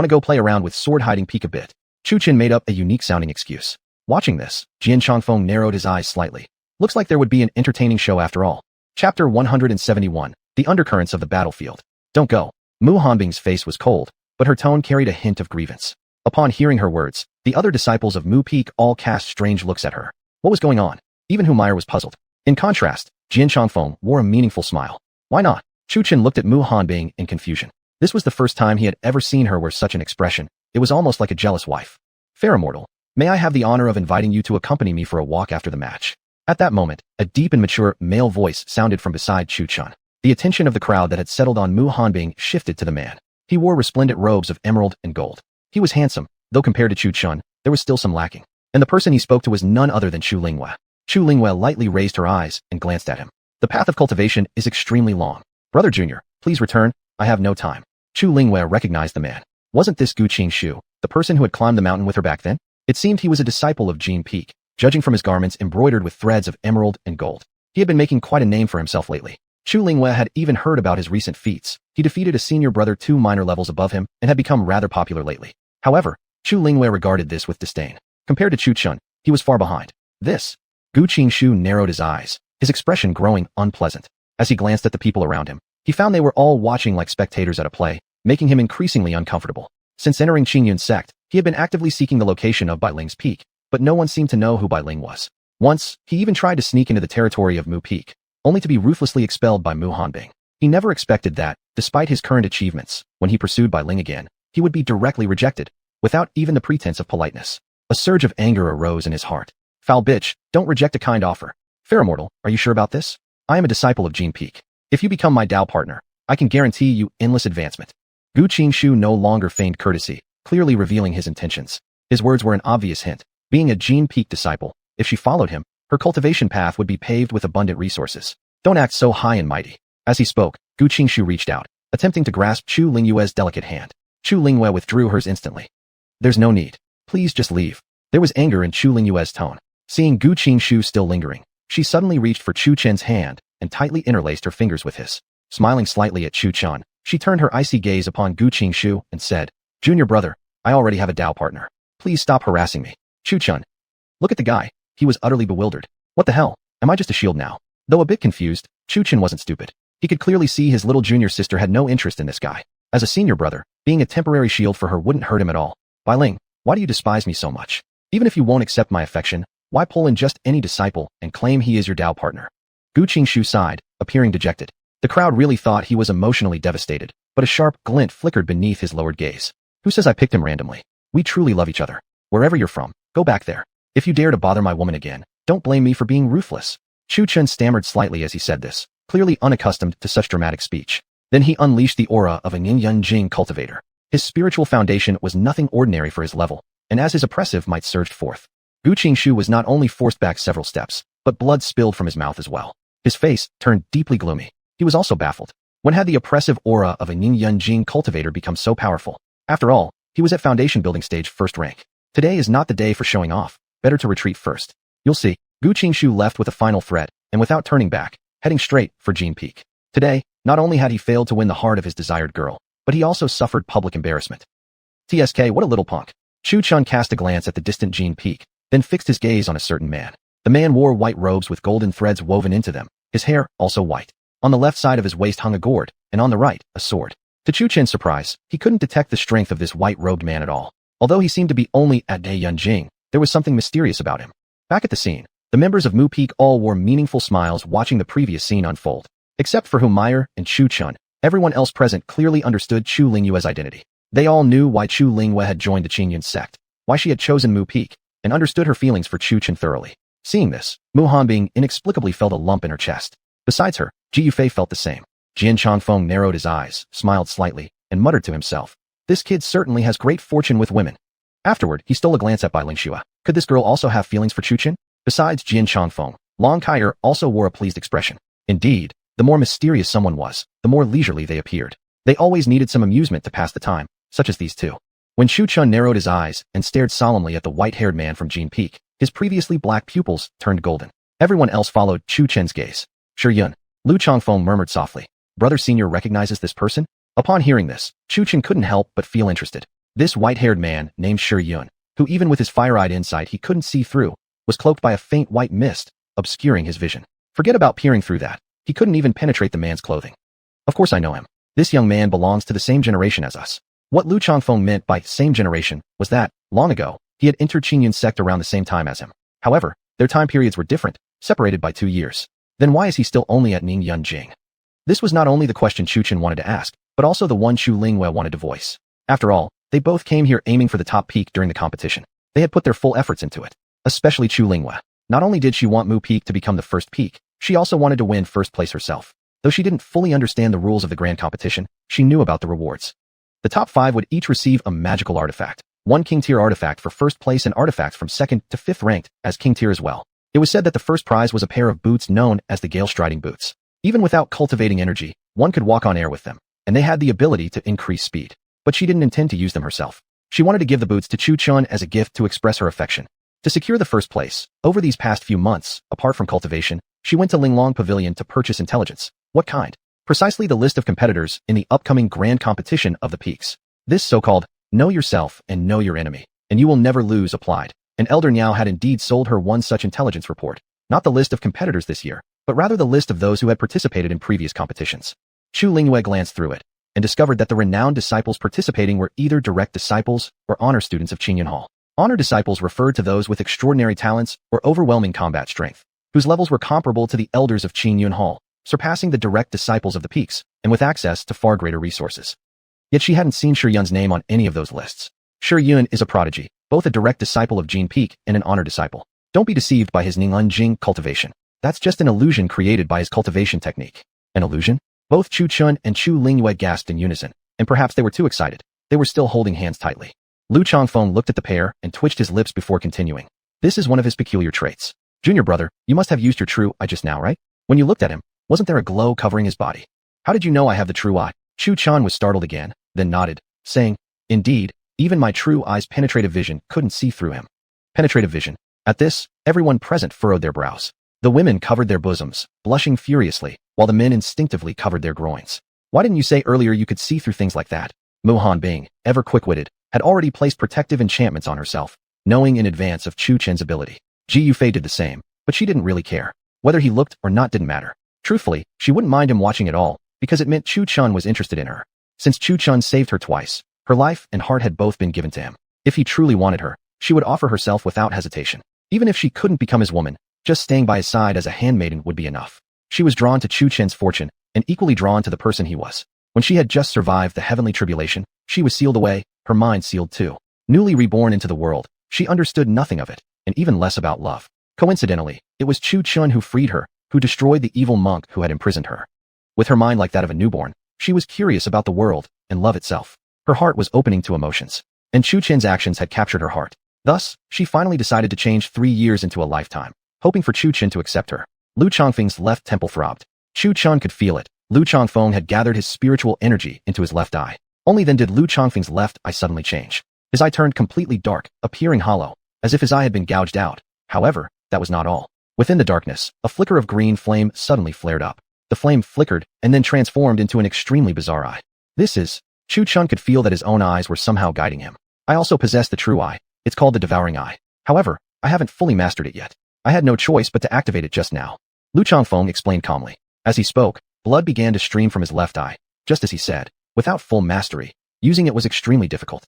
to go play around with sword-hiding peak a bit. Chu Chen made up a unique-sounding excuse. Watching this, Jin Changfeng narrowed his eyes slightly. Looks like there would be an entertaining show after all. Chapter 171, The Undercurrents of the Battlefield. Don't go. Mu Hanbing's face was cold, but her tone carried a hint of grievance. Upon hearing her words, the other disciples of Mu Peak all cast strange looks at her. What was going on? Even Humayr was puzzled. In contrast, Jian Changfeng wore a meaningful smile. Why not? Chu Chen looked at Mu Hanbing in confusion. This was the first time he had ever seen her wear such an expression. It was almost like a jealous wife. Fair immortal, may I have the honor of inviting you to accompany me for a walk after the match? At that moment, a deep and mature male voice sounded from beside Chu Chen. The attention of the crowd that had settled on Mu Hanbing shifted to the man. He wore resplendent robes of emerald and gold. He was handsome, though compared to Chu Chen, there was still some lacking. And the person he spoke to was none other than Chu Lingyue. Chu Lingyue lightly raised her eyes and glanced at him. The path of cultivation is extremely long. Brother Junior, please return, I have no time. Chu Lingyue recognized the man. Wasn't this Gu Qingshu, the person who had climbed the mountain with her back then? It seemed he was a disciple of Jin Peak, judging from his garments embroidered with threads of emerald and gold. He had been making quite a name for himself lately. Chu Lingyue had even heard about his recent feats. He defeated a senior brother 2 minor levels above him and had become rather popular lately. However, Chu Lingyue regarded this with disdain. Compared to Chu Chen, he was far behind. This. Gu Qingshu narrowed his eyes, his expression growing unpleasant. As he glanced at the people around him, he found they were all watching like spectators at a play, making him increasingly uncomfortable. Since entering Qingyun's sect, he had been actively seeking the location of Bailing's peak, but no one seemed to know who Bailing was. Once, he even tried to sneak into the territory of Mu Peak, only to be ruthlessly expelled by Mu Hanbing. He never expected that, despite his current achievements, when he pursued Bailing again, he would be directly rejected, without even the pretense of politeness. A surge of anger arose in his heart. Foul bitch, don't reject a kind offer. Fair immortal, are you sure about this? I am a disciple of Jin Peak. If you become my Dao partner, I can guarantee you endless advancement. Gu Qingshu no longer feigned courtesy, clearly revealing his intentions. His words were an obvious hint. Being a Jin Peak disciple, if she followed him, her cultivation path would be paved with abundant resources. Don't act so high and mighty. As he spoke, Gu Qingshu reached out, attempting to grasp Chu Lingyue's delicate hand. Chu Lingyue withdrew hers instantly. There's no need. Please just leave. There was anger in Chu Lingyue's tone. Seeing Gu Qingshu still lingering, she suddenly reached for Chu Chen's hand and tightly interlaced her fingers with his. Smiling slightly at Chu Chen, she turned her icy gaze upon Gu Qingshu and said, Junior brother, I already have a Dao partner. Please stop harassing me. Chu Chen. Look at the guy. He was utterly bewildered. What the hell? Am I just a shield now? Though a bit confused, Chu Chen wasn't stupid. He could clearly see his little junior sister had no interest in this guy. As a senior brother, being a temporary shield for her wouldn't hurt him at all. Bailing, why do you despise me so much? Even if you won't accept my affection, why pull in just any disciple and claim he is your Dao partner? Gu Qingshu sighed, appearing dejected. The crowd really thought he was emotionally devastated, but a sharp glint flickered beneath his lowered gaze. Who says I picked him randomly? We truly love each other. Wherever you're from, go back there. If you dare to bother my woman again, don't blame me for being ruthless. Chu Chen stammered slightly as he said this, clearly unaccustomed to such dramatic speech. Then he unleashed the aura of a Yin Jing cultivator. His spiritual foundation was nothing ordinary for his level, and as his oppressive might surged forth, Gu Qingshu was not only forced back several steps, but blood spilled from his mouth as well. His face turned deeply gloomy. He was also baffled. When had the oppressive aura of a Yin Jing cultivator become so powerful? After all, he was at foundation building stage first rank. Today is not the day for showing off. Better to retreat first. You'll see. Gu Qingshu left with a final threat, and without turning back, heading straight for Jin Peak. Today, not only had he failed to win the heart of his desired girl, but he also suffered public embarrassment. TSK, what a little punk. Chu Chen cast a glance at the distant Jin Peak, then fixed his gaze on a certain man. The man wore white robes with golden threads woven into them, his hair also white. On the left side of his waist hung a gourd, and on the right, a sword. To Chu Chen's surprise, he couldn't detect the strength of this white-robed man at all. Although he seemed to be only at Daiyunjing, there was something mysterious about him. Back at the scene, the members of Mu Peak all wore meaningful smiles watching the previous scene unfold. Except for Humayr and Chu Chen, everyone else present clearly understood Chu Lingyue's identity. They all knew why Chu Lingyue had joined the Qingyun sect, why she had chosen Mu Peak, and understood her feelings for Chu Chen thoroughly. Seeing this, Mu Hanbing inexplicably felt a lump in her chest. Besides her, Ji Yufei felt the same. Jian Changfeng narrowed his eyes, smiled slightly, and muttered to himself, this kid certainly has great fortune with women. Afterward, he stole a glance at Bai Lingxue. Could this girl also have feelings for Chu Chen? Besides Jian Changfeng, Long Kaier also wore a pleased expression. Indeed, the more mysterious someone was, the more leisurely they appeared. They always needed some amusement to pass the time, such as these two. When Chu Chen narrowed his eyes and stared solemnly at the white-haired man from Jin Peak, his previously black pupils turned golden. Everyone else followed Chu Chen's gaze. Shi Yun. Lu Changfeng murmured softly. Brother Senior recognizes this person? Upon hearing this, Chu Chen couldn't help but feel interested. This white-haired man, named Shi Yun, who even with his fire-eyed insight he couldn't see through, was cloaked by a faint white mist, obscuring his vision. Forget about peering through that. He couldn't even penetrate the man's clothing. Of course I know him. This young man belongs to the same generation as us. What Lu Changfeng meant by same generation was that, long ago, he had entered Qingyun's sect around the same time as him. However, their time periods were different, separated by 2 years. Then why is he still only at Ning Yunjing? This was not only the question Chu Chen wanted to ask, but also the one Chu Lingwei wanted to voice. After all, they both came here aiming for the top peak during the competition. They had put their full efforts into it. Especially Chu Lingwei. Not only did she want Mu Peak to become the first peak, she also wanted to win first place herself. Though she didn't fully understand the rules of the grand competition, she knew about the rewards. The top 5 would each receive a magical artifact. 1 king tier artifact for first place and artifacts from 2nd to 5th ranked as king tier as well. It was said that the first prize was a pair of boots known as the Gale Striding Boots. Even without cultivating energy, one could walk on air with them, and they had the ability to increase speed. But she didn't intend to use them herself. She wanted to give the boots to Chu Chun as a gift to express her affection. To secure the first place, over these past few months, apart from cultivation, she went to Linglong Pavilion to purchase intelligence. What kind? Precisely the list of competitors in the upcoming grand competition of the peaks. This so-called, know yourself and know your enemy, and you will never lose applied. And Elder Niao had indeed sold her one such intelligence report. Not the list of competitors this year, but rather the list of those who had participated in previous competitions. Chu Lingwei glanced through it, and discovered that the renowned disciples participating were either direct disciples or honor students of Qingyun Hall. Honor disciples referred to those with extraordinary talents or overwhelming combat strength, whose levels were comparable to the elders of Qingyun Hall, surpassing the direct disciples of the peaks, and with access to far greater resources. Yet she hadn't seen Shi Yun's name on any of those lists. Shi Yun is a prodigy, both a direct disciple of Jin Peak and an honor disciple. Don't be deceived by his Ninglun Jing cultivation. That's just an illusion created by his cultivation technique. An illusion? Both Chu Chun and Chu Lingwei gasped in unison, and perhaps they were too excited. They were still holding hands tightly. Lu Changfeng looked at the pair and twitched his lips before continuing. This is one of his peculiar traits. Junior brother, you must have used your true eye just now, right? When you looked at him, wasn't there a glow covering his body? How did you know I have the true eye? Chu Chan was startled again, then nodded, saying, indeed, even my true eye's penetrative vision couldn't see through him. Penetrative vision. At this, everyone present furrowed their brows. The women covered their bosoms, blushing furiously, while the men instinctively covered their groins. Why didn't you say earlier you could see through things like that? Mu Hanbing, ever quick-witted, had already placed protective enchantments on herself, knowing in advance of Chu Chen's ability. Ji Yufei did the same, but she didn't really care. Whether he looked or not didn't matter. Truthfully, she wouldn't mind him watching at all, because it meant Chu Chun was interested in her. Since Chu Chun saved her twice, her life and heart had both been given to him. If he truly wanted her, she would offer herself without hesitation. Even if she couldn't become his woman, just staying by his side as a handmaiden would be enough. She was drawn to Chu Chen's fortune, and equally drawn to the person he was. When she had just survived the heavenly tribulation, she was sealed away, her mind sealed too. Newly reborn into the world, she understood nothing of it, and even less about love. Coincidentally, it was Chu Chun who freed her, who destroyed the evil monk who had imprisoned her. With her mind like that of a newborn, she was curious about the world and love itself. Her heart was opening to emotions, and Chu Chen's actions had captured her heart. Thus, she finally decided to change 3 years into a lifetime, hoping for Chu Chen to accept her. Lu Changfeng's left temple throbbed. Chu Chun could feel it. Lu Changfeng had gathered his spiritual energy into his left eye. Only then did Lu Changfeng's left eye suddenly change. His eye turned completely dark, appearing hollow, as if his eye had been gouged out. However, that was not all. Within the darkness, a flicker of green flame suddenly flared up. The flame flickered and then transformed into an extremely bizarre eye. This is... Chu Chun could feel that his own eyes were somehow guiding him. I also possess the true eye. It's called the devouring eye. However, I haven't fully mastered it yet. I had no choice but to activate it just now. Lu Changfeng explained calmly. As he spoke, blood began to stream from his left eye. Just as he said, without full mastery, using it was extremely difficult.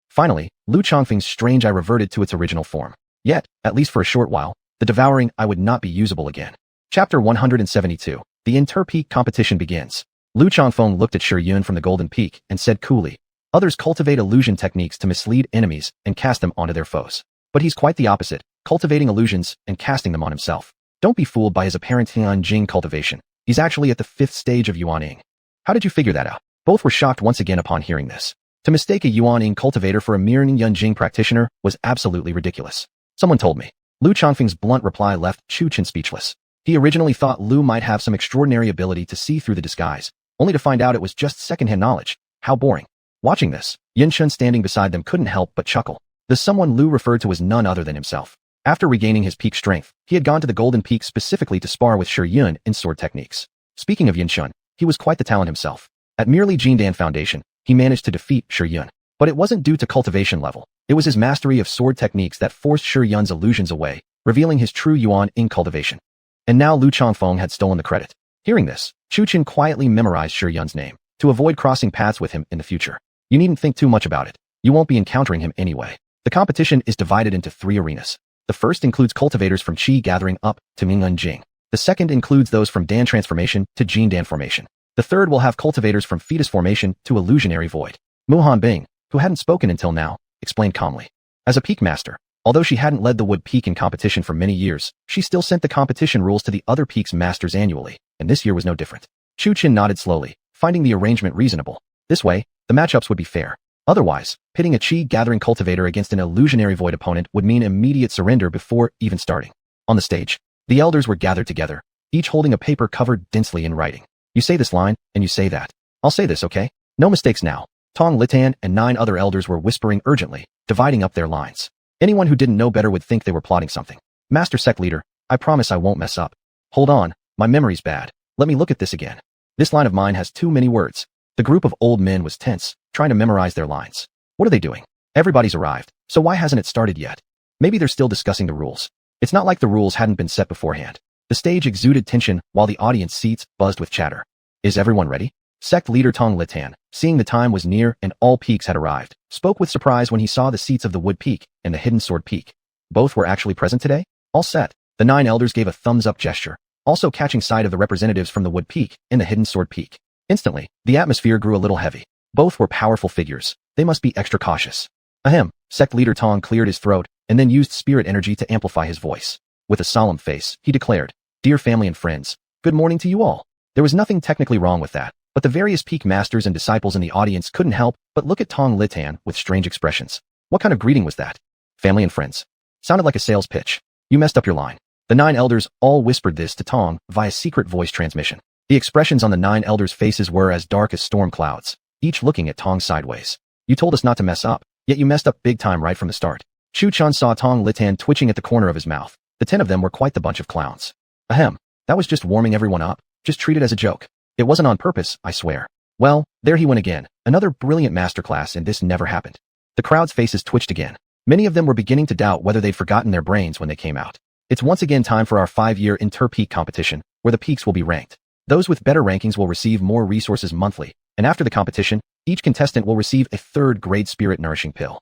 Finally, Lu Changfeng's strange eye reverted to its original form. Yet, at least for a short while, the devouring eye would not be usable again. Chapter 172. The Inter-Peak competition begins. Lu Changfeng looked at Shi Yun from the Golden Peak and said coolly, others cultivate illusion techniques to mislead enemies and cast them onto their foes. But he's quite the opposite, cultivating illusions and casting them on himself. Don't be fooled by his apparent Tian Jing cultivation. He's actually at the 5th stage of Yuaning. How did you figure that out? Both were shocked once again upon hearing this. To mistake a Yuaning cultivator for a mere Ning Jing practitioner was absolutely ridiculous. Someone told me. Lu Changfeng's blunt reply left Chu Chen speechless. He originally thought Lu might have some extraordinary ability to see through the disguise, only to find out it was just secondhand knowledge. How boring. Watching this, Yin Shun standing beside them couldn't help but chuckle. The someone Lu referred to was none other than himself. After regaining his peak strength, he had gone to the Golden Peak specifically to spar with Shi Yun in sword techniques. Speaking of Yin Shun, he was quite the talent himself. At merely Jindan Foundation, he managed to defeat Shi Yun. But it wasn't due to cultivation level. It was his mastery of sword techniques that forced Shi Yun's illusions away, revealing his true Yuan in cultivation. And now Lu Changfeng had stolen the credit. Hearing this, Chu Chen quietly memorized Shi Yun's name. to avoid crossing paths with him in the future. You needn't think too much about it. You won't be encountering him anyway. The competition is divided into 3 arenas. The first includes cultivators from Qi gathering up to Mingyun Jing. The second includes those from Dan transformation to Jing Dan formation. The third will have cultivators from fetus formation to illusionary void. Muhan Bing, who hadn't spoken until now, explained calmly. As a peak master, although she hadn't led the wood peak in competition for many years, she still sent the competition rules to the other peak's masters annually, and this year was no different. Chu Qin nodded slowly, finding the arrangement reasonable. This way, the matchups would be fair. Otherwise, pitting a Qi gathering cultivator against an illusionary void opponent would mean immediate surrender before even starting. On the stage, the elders were gathered together, each holding a paper covered densely in writing. You say this line, and you say that. I'll say this, okay? No mistakes now. Tong Litan and 9 other elders were whispering urgently, dividing up their lines. Anyone who didn't know better would think they were plotting something. Master Sect Leader, I promise I won't mess up. Hold on, my memory's bad. Let me look at this again. This line of mine has too many words. The group of old men was tense, trying to memorize their lines. What are they doing? Everybody's arrived, so why hasn't it started yet? Maybe they're still discussing the rules. It's not like the rules hadn't been set beforehand. The stage exuded tension while the audience seats buzzed with chatter. Is everyone ready? Sect Leader Tong Litan, seeing the time was near and all peaks had arrived, spoke with surprise when he saw the seats of the Wood Peak and the Hidden Sword Peak. Both were actually present today? All set. The 9 elders gave a thumbs-up gesture, also catching sight of the representatives from the Wood Peak and the Hidden Sword Peak. Instantly, the atmosphere grew a little heavy. Both were powerful figures. They must be extra cautious. Ahem. Sect Leader Tong cleared his throat and then used spirit energy to amplify his voice. With a solemn face, he declared, Dear family and friends, good morning to you all. There was nothing technically wrong with that, but the various peak masters and disciples in the audience couldn't help but look at Tong Litan with strange expressions. What kind of greeting was that? Family and friends. Sounded like a sales pitch. You messed up your line. The 9 elders all whispered this to Tong via secret voice transmission. The expressions on the 9 elders' faces were as dark as storm clouds, each looking at Tong sideways. You told us not to mess up, yet you messed up big time right from the start. Chu Chan saw Tong Litan twitching at the corner of his mouth. The 10 of them were quite the bunch of clowns. Ahem. That was just warming everyone up. Just treat it as a joke. It wasn't on purpose, I swear. Well, there he went again. Another brilliant masterclass, and this never happened. The crowd's faces twitched again. Many of them were beginning to doubt whether they'd forgotten their brains when they came out. It's once again time for our 5-year inter-peak competition, where the peaks will be ranked. Those with better rankings will receive more resources monthly, and after the competition, each contestant will receive a 3rd-grade spirit nourishing pill.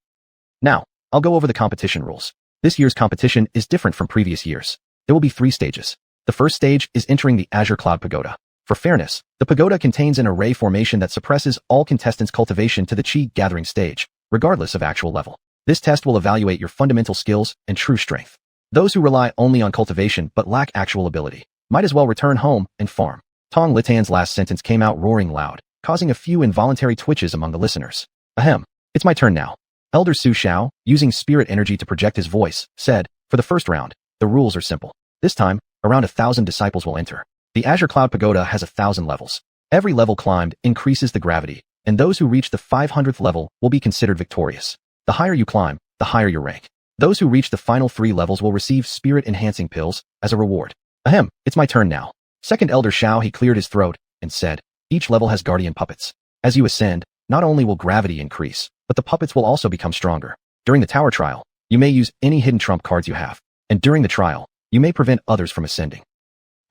Now, I'll go over the competition rules. This year's competition is different from previous years. There will be 3 stages. The first stage is entering the Azure Cloud Pagoda. For fairness, the pagoda contains an array formation that suppresses all contestants' cultivation to the Qi gathering stage, regardless of actual level. This test will evaluate your fundamental skills and true strength. Those who rely only on cultivation but lack actual ability might as well return home and farm. Tong Litan's last sentence came out roaring loud, causing a few involuntary twitches among the listeners. Ahem. It's my turn now. Elder Su Xiao, using spirit energy to project his voice, said, For the first round, the rules are simple. This time, around 1,000 disciples will enter. The Azure Cloud Pagoda has 1,000 levels. Every level climbed increases the gravity, and those who reach the 500th level will be considered victorious. The higher you climb, the higher your rank. Those who reach the final 3 levels will receive spirit-enhancing pills as a reward. Ahem, it's my turn now. Second Elder Xiao, he cleared his throat and said, Each level has guardian puppets. As you ascend, not only will gravity increase, but the puppets will also become stronger. During the tower trial, you may use any hidden trump cards you have, and during the trial, you may prevent others from ascending.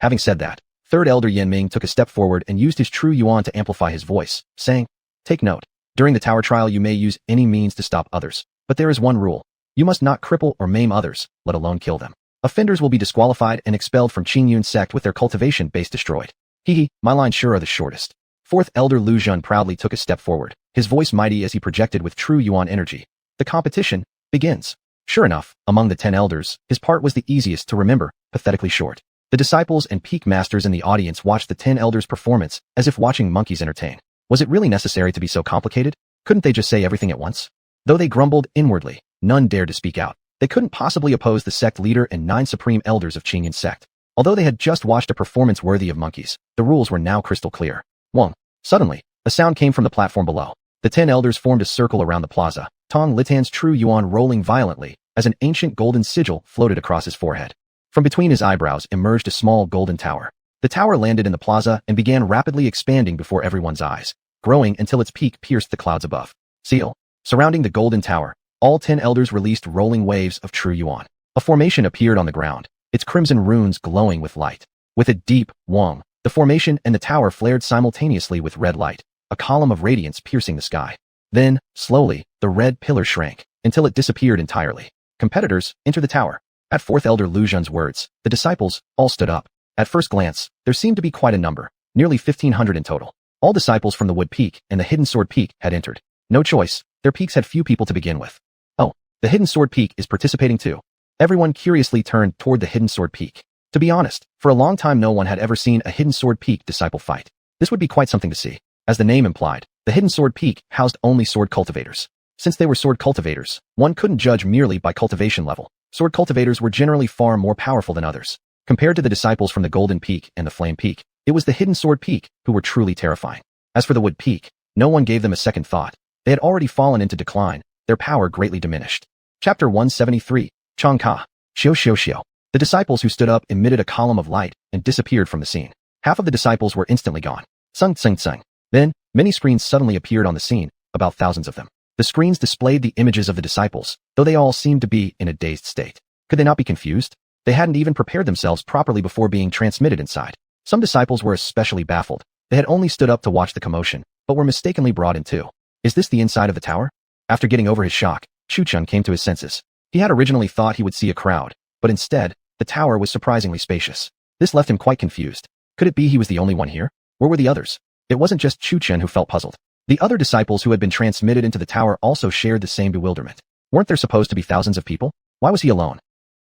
Having said that, 3rd Elder Yanming took a step forward and used his true yuan to amplify his voice, saying, Take note. During the tower trial you may use any means to stop others, but there is one rule. You must not cripple or maim others, let alone kill them. Offenders will be disqualified and expelled from Qingyun sect with their cultivation base destroyed. Hee, my lines sure are the shortest. 4th Elder Lu Zhun proudly took a step forward, his voice mighty as he projected with true yuan energy. The competition begins. Sure enough, among the 10 elders, his part was the easiest to remember, pathetically short. The disciples and peak masters in the audience watched the 10 elders' performance as if watching monkeys entertain. Was it really necessary to be so complicated? Couldn't they just say everything at once? Though they grumbled inwardly, none dared to speak out. They couldn't possibly oppose the sect leader and 9 supreme elders of Qingyun sect. Although they had just watched a performance worthy of monkeys, the rules were now crystal clear. Wong. Suddenly, a sound came from the platform below. The 10 elders formed a circle around the plaza, Tong Litan's true yuan rolling violently as an ancient golden sigil floated across his forehead. From between his eyebrows emerged a small golden tower. The tower landed in the plaza and began rapidly expanding before everyone's eyes, growing until its peak pierced the clouds above. Seal. Surrounding the golden tower, all 10 elders released rolling waves of true yuan. A formation appeared on the ground, its crimson runes glowing with light. With a deep wong, the formation and the tower flared simultaneously with red light. a column of radiance piercing the sky. Then, slowly, the red pillar shrank, until it disappeared entirely. Competitors, enter the tower. At fourth Elder Lu Zhen's words, the disciples all stood up. At first glance, there seemed to be quite a number, nearly 1,500 in total. All disciples from the Wood Peak and the Hidden Sword Peak had entered. No choice, their peaks had few people to begin with. Oh, the Hidden Sword Peak is participating too. Everyone curiously turned toward the Hidden Sword Peak. To be honest, for a long time no one had ever seen a Hidden Sword Peak disciple fight. This would be quite something to see. As the name implied, the Hidden Sword Peak housed only sword cultivators. Since they were sword cultivators, one couldn't judge merely by cultivation level. Sword cultivators were generally far more powerful than others. Compared to the disciples from the Golden Peak and the Flame Peak, it was the Hidden Sword Peak who were truly terrifying. As for the Wood Peak, no one gave them a second thought. They had already fallen into decline, their power greatly diminished. Chapter 173, Chang Ka. Xiao Xiao Xiao. The disciples who stood up emitted a column of light and disappeared from the scene. Half of the disciples were instantly gone. Sung tsung tsung. Then, many screens suddenly appeared on the scene, about thousands of them. The screens displayed the images of the disciples, though they all seemed to be in a dazed state. Could they not be confused? They hadn't even prepared themselves properly before being transmitted inside. Some disciples were especially baffled. They had only stood up to watch the commotion, but were mistakenly brought in too. Is this the inside of the tower? After getting over his shock, Chu-chun came to his senses. He had originally thought he would see a crowd, but instead, the tower was surprisingly spacious. This left him quite confused. Could it be he was the only one here? Where were the others? It wasn't just Chu-chun who felt puzzled. The other disciples who had been transmitted into the tower also shared the same bewilderment. Weren't there supposed to be thousands of people? Why was he alone?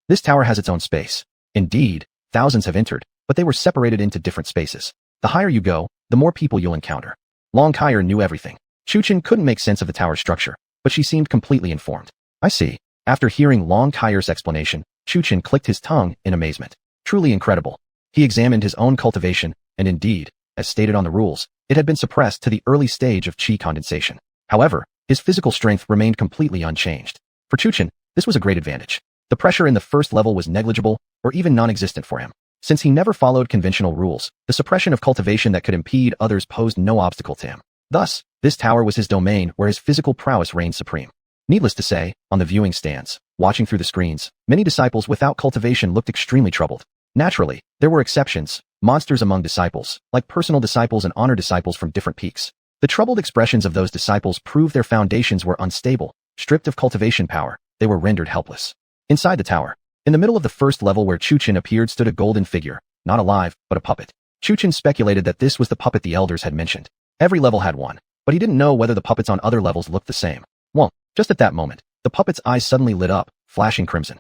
This tower has its own space. Indeed, thousands have entered, but they were separated into different spaces. The higher you go, the more people you'll encounter. Long Kaier knew everything. Chu-chun couldn't make sense of the tower's structure, but she seemed completely informed. I see. After hearing Long Kaier's explanation, Chu-chun clicked his tongue in amazement. Truly incredible. He examined his own cultivation, and indeed, as stated on the rules, it had been suppressed to the early stage of qi condensation. However, his physical strength remained completely unchanged. For Chu-chun, this was a great advantage. The pressure in the first level was negligible, or even non-existent for him. Since he never followed conventional rules, the suppression of cultivation that could impede others posed no obstacle to him. Thus, this tower was his domain where his physical prowess reigned supreme. Needless to say, on the viewing stands, watching through the screens, many disciples without cultivation looked extremely troubled. Naturally, there were exceptions, monsters among disciples, like personal disciples and honor disciples from different peaks. The troubled expressions of those disciples proved their foundations were unstable. Stripped of cultivation power, they were rendered helpless. Inside the tower, in the middle of the first level where Chu-chun appeared stood a golden figure, not alive, but a puppet. Chu-chun speculated that this was the puppet the elders had mentioned. Every level had one, but he didn't know whether the puppets on other levels looked the same. Well, just at that moment, the puppet's eyes suddenly lit up, flashing crimson.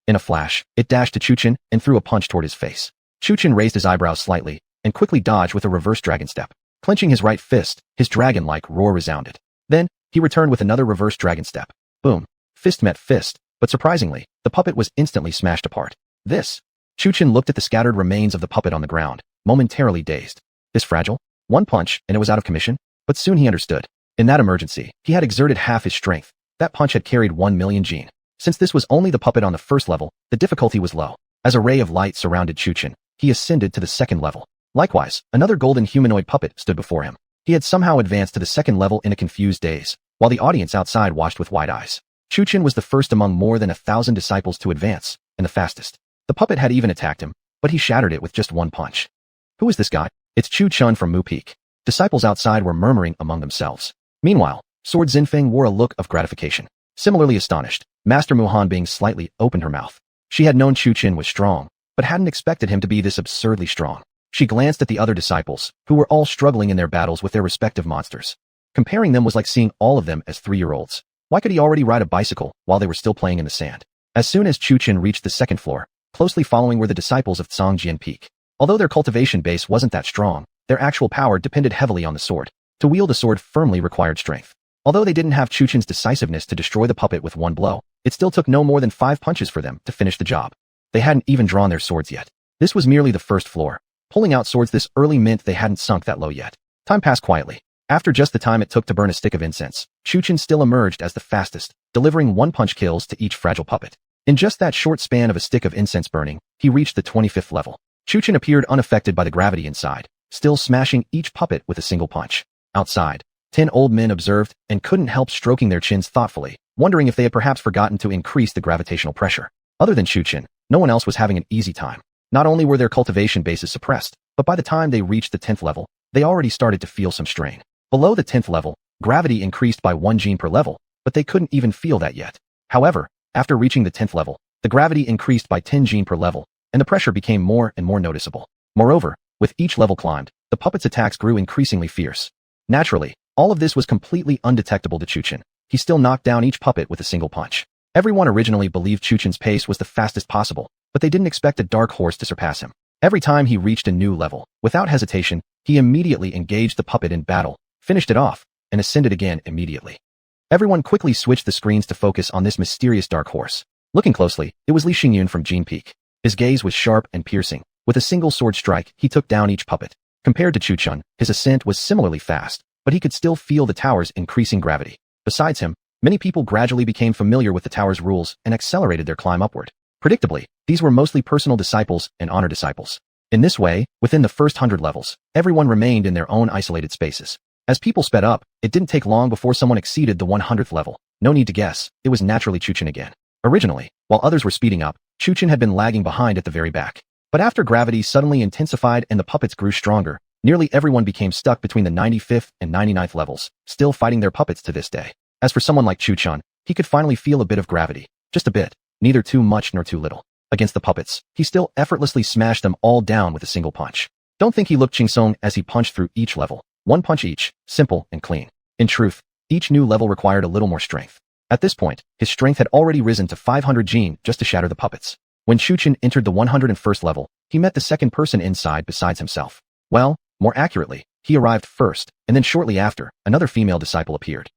In a flash, it dashed to Chu-chun and threw a punch toward his face. Chu-chun raised his eyebrows slightly and quickly dodged with a reverse dragon step. Clenching his right fist, his dragon-like roar resounded. Then, he returned with another reverse dragon step. Boom. Fist met fist, but surprisingly, the puppet was instantly smashed apart. This. Chu-chun looked at the scattered remains of the puppet on the ground, momentarily dazed. This fragile? One punch, and it was out of commission? But soon he understood. In that emergency, he had exerted half his strength. That punch had carried 1 million gene. Since this was only the puppet on the first level, the difficulty was low. As a ray of light surrounded Chu-chun, he ascended to the second level. Likewise, another golden humanoid puppet stood before him. He had somehow advanced to the second level in a confused daze, while the audience outside watched with wide eyes. Chu-chun was the first among more than 1,000 disciples to advance, and the fastest. The puppet had even attacked him, but he shattered it with just one punch. Who is this guy? It's Chu-chun from Mu Peak. Disciples outside were murmuring among themselves. Meanwhile, Sword Zinfeng wore a look of gratification. Similarly astonished, Master Muhan Bing slightly opened her mouth. She had known Chu-chun was strong, but hadn't expected him to be this absurdly strong. She glanced at the other disciples, who were all struggling in their battles with their respective monsters. Comparing them was like seeing all of them as 3-year-olds. Why could he already ride a bicycle while they were still playing in the sand? As soon as Chu-chun reached the second floor, closely following were the disciples of Tsangjian Peak. Although their cultivation base wasn't that strong, their actual power depended heavily on the sword. To wield a sword firmly required strength. Although they didn't have Chu-chun's decisiveness to destroy the puppet with one blow, it still took no more than 5 punches for them to finish the job. They hadn't even drawn their swords yet. This was merely the first floor. Pulling out swords this early meant they hadn't sunk that low yet. Time passed quietly. After just the time it took to burn a stick of incense, Chu-chun still emerged as the fastest, delivering 1-punch kills to each fragile puppet. In just that short span of a stick of incense burning, he reached the 25th level. Chu-chun appeared unaffected by the gravity inside, still smashing each puppet with a single punch. Outside, 10 old men observed and couldn't help stroking their chins thoughtfully, wondering if they had perhaps forgotten to increase the gravitational pressure. Other than Chu-chun, no one else was having an easy time. Not only were their cultivation bases suppressed, but by the time they reached the 10th level, they already started to feel some strain. Below the 10th level, gravity increased by 1 gene per level, but they couldn't even feel that yet. However, after reaching the 10th level, the gravity increased by 10 gene per level, and the pressure became more and more noticeable. Moreover, with each level climbed, the puppet's attacks grew increasingly fierce. Naturally, all of this was completely undetectable to Chuchin. He still knocked down each puppet with a single punch. Everyone originally believed Chuchin's pace was the fastest possible, but they didn't expect a dark horse to surpass him. Every time he reached a new level, without hesitation, he immediately engaged the puppet in battle, finished it off, and ascended again immediately. Everyone quickly switched the screens to focus on this mysterious dark horse. Looking closely, it was Li Xingyun from Jin Peak. His gaze was sharp and piercing. With a single sword strike, he took down each puppet. Compared to Chuchun, his ascent was similarly fast, but he could still feel the tower's increasing gravity. Besides him, many people gradually became familiar with the tower's rules and accelerated their climb upward. Predictably, these were mostly personal disciples and honor disciples. In this way, within the first 100 levels, everyone remained in their own isolated spaces. As people sped up, it didn't take long before someone exceeded the 100th level. No need to guess, it was naturally Chuchin again. Originally, while others were speeding up, Chuchin had been lagging behind at the very back. But after gravity suddenly intensified and the puppets grew stronger, nearly everyone became stuck between the 95th and 99th levels, still fighting their puppets to this day. As for someone like Chuchun, he could finally feel a bit of gravity. Just a bit, neither too much nor too little. Against the puppets, he still effortlessly smashed them all down with a single punch. Don't think he looked Chingsong as he punched through each level. One punch each, simple and clean. In truth, each new level required a little more strength. At this point, his strength had already risen to 500 gene just to shatter the puppets. When Chuchin entered the 101st level, he met the second person inside besides himself. Well, more accurately, he arrived first, and then shortly after, another female disciple appeared.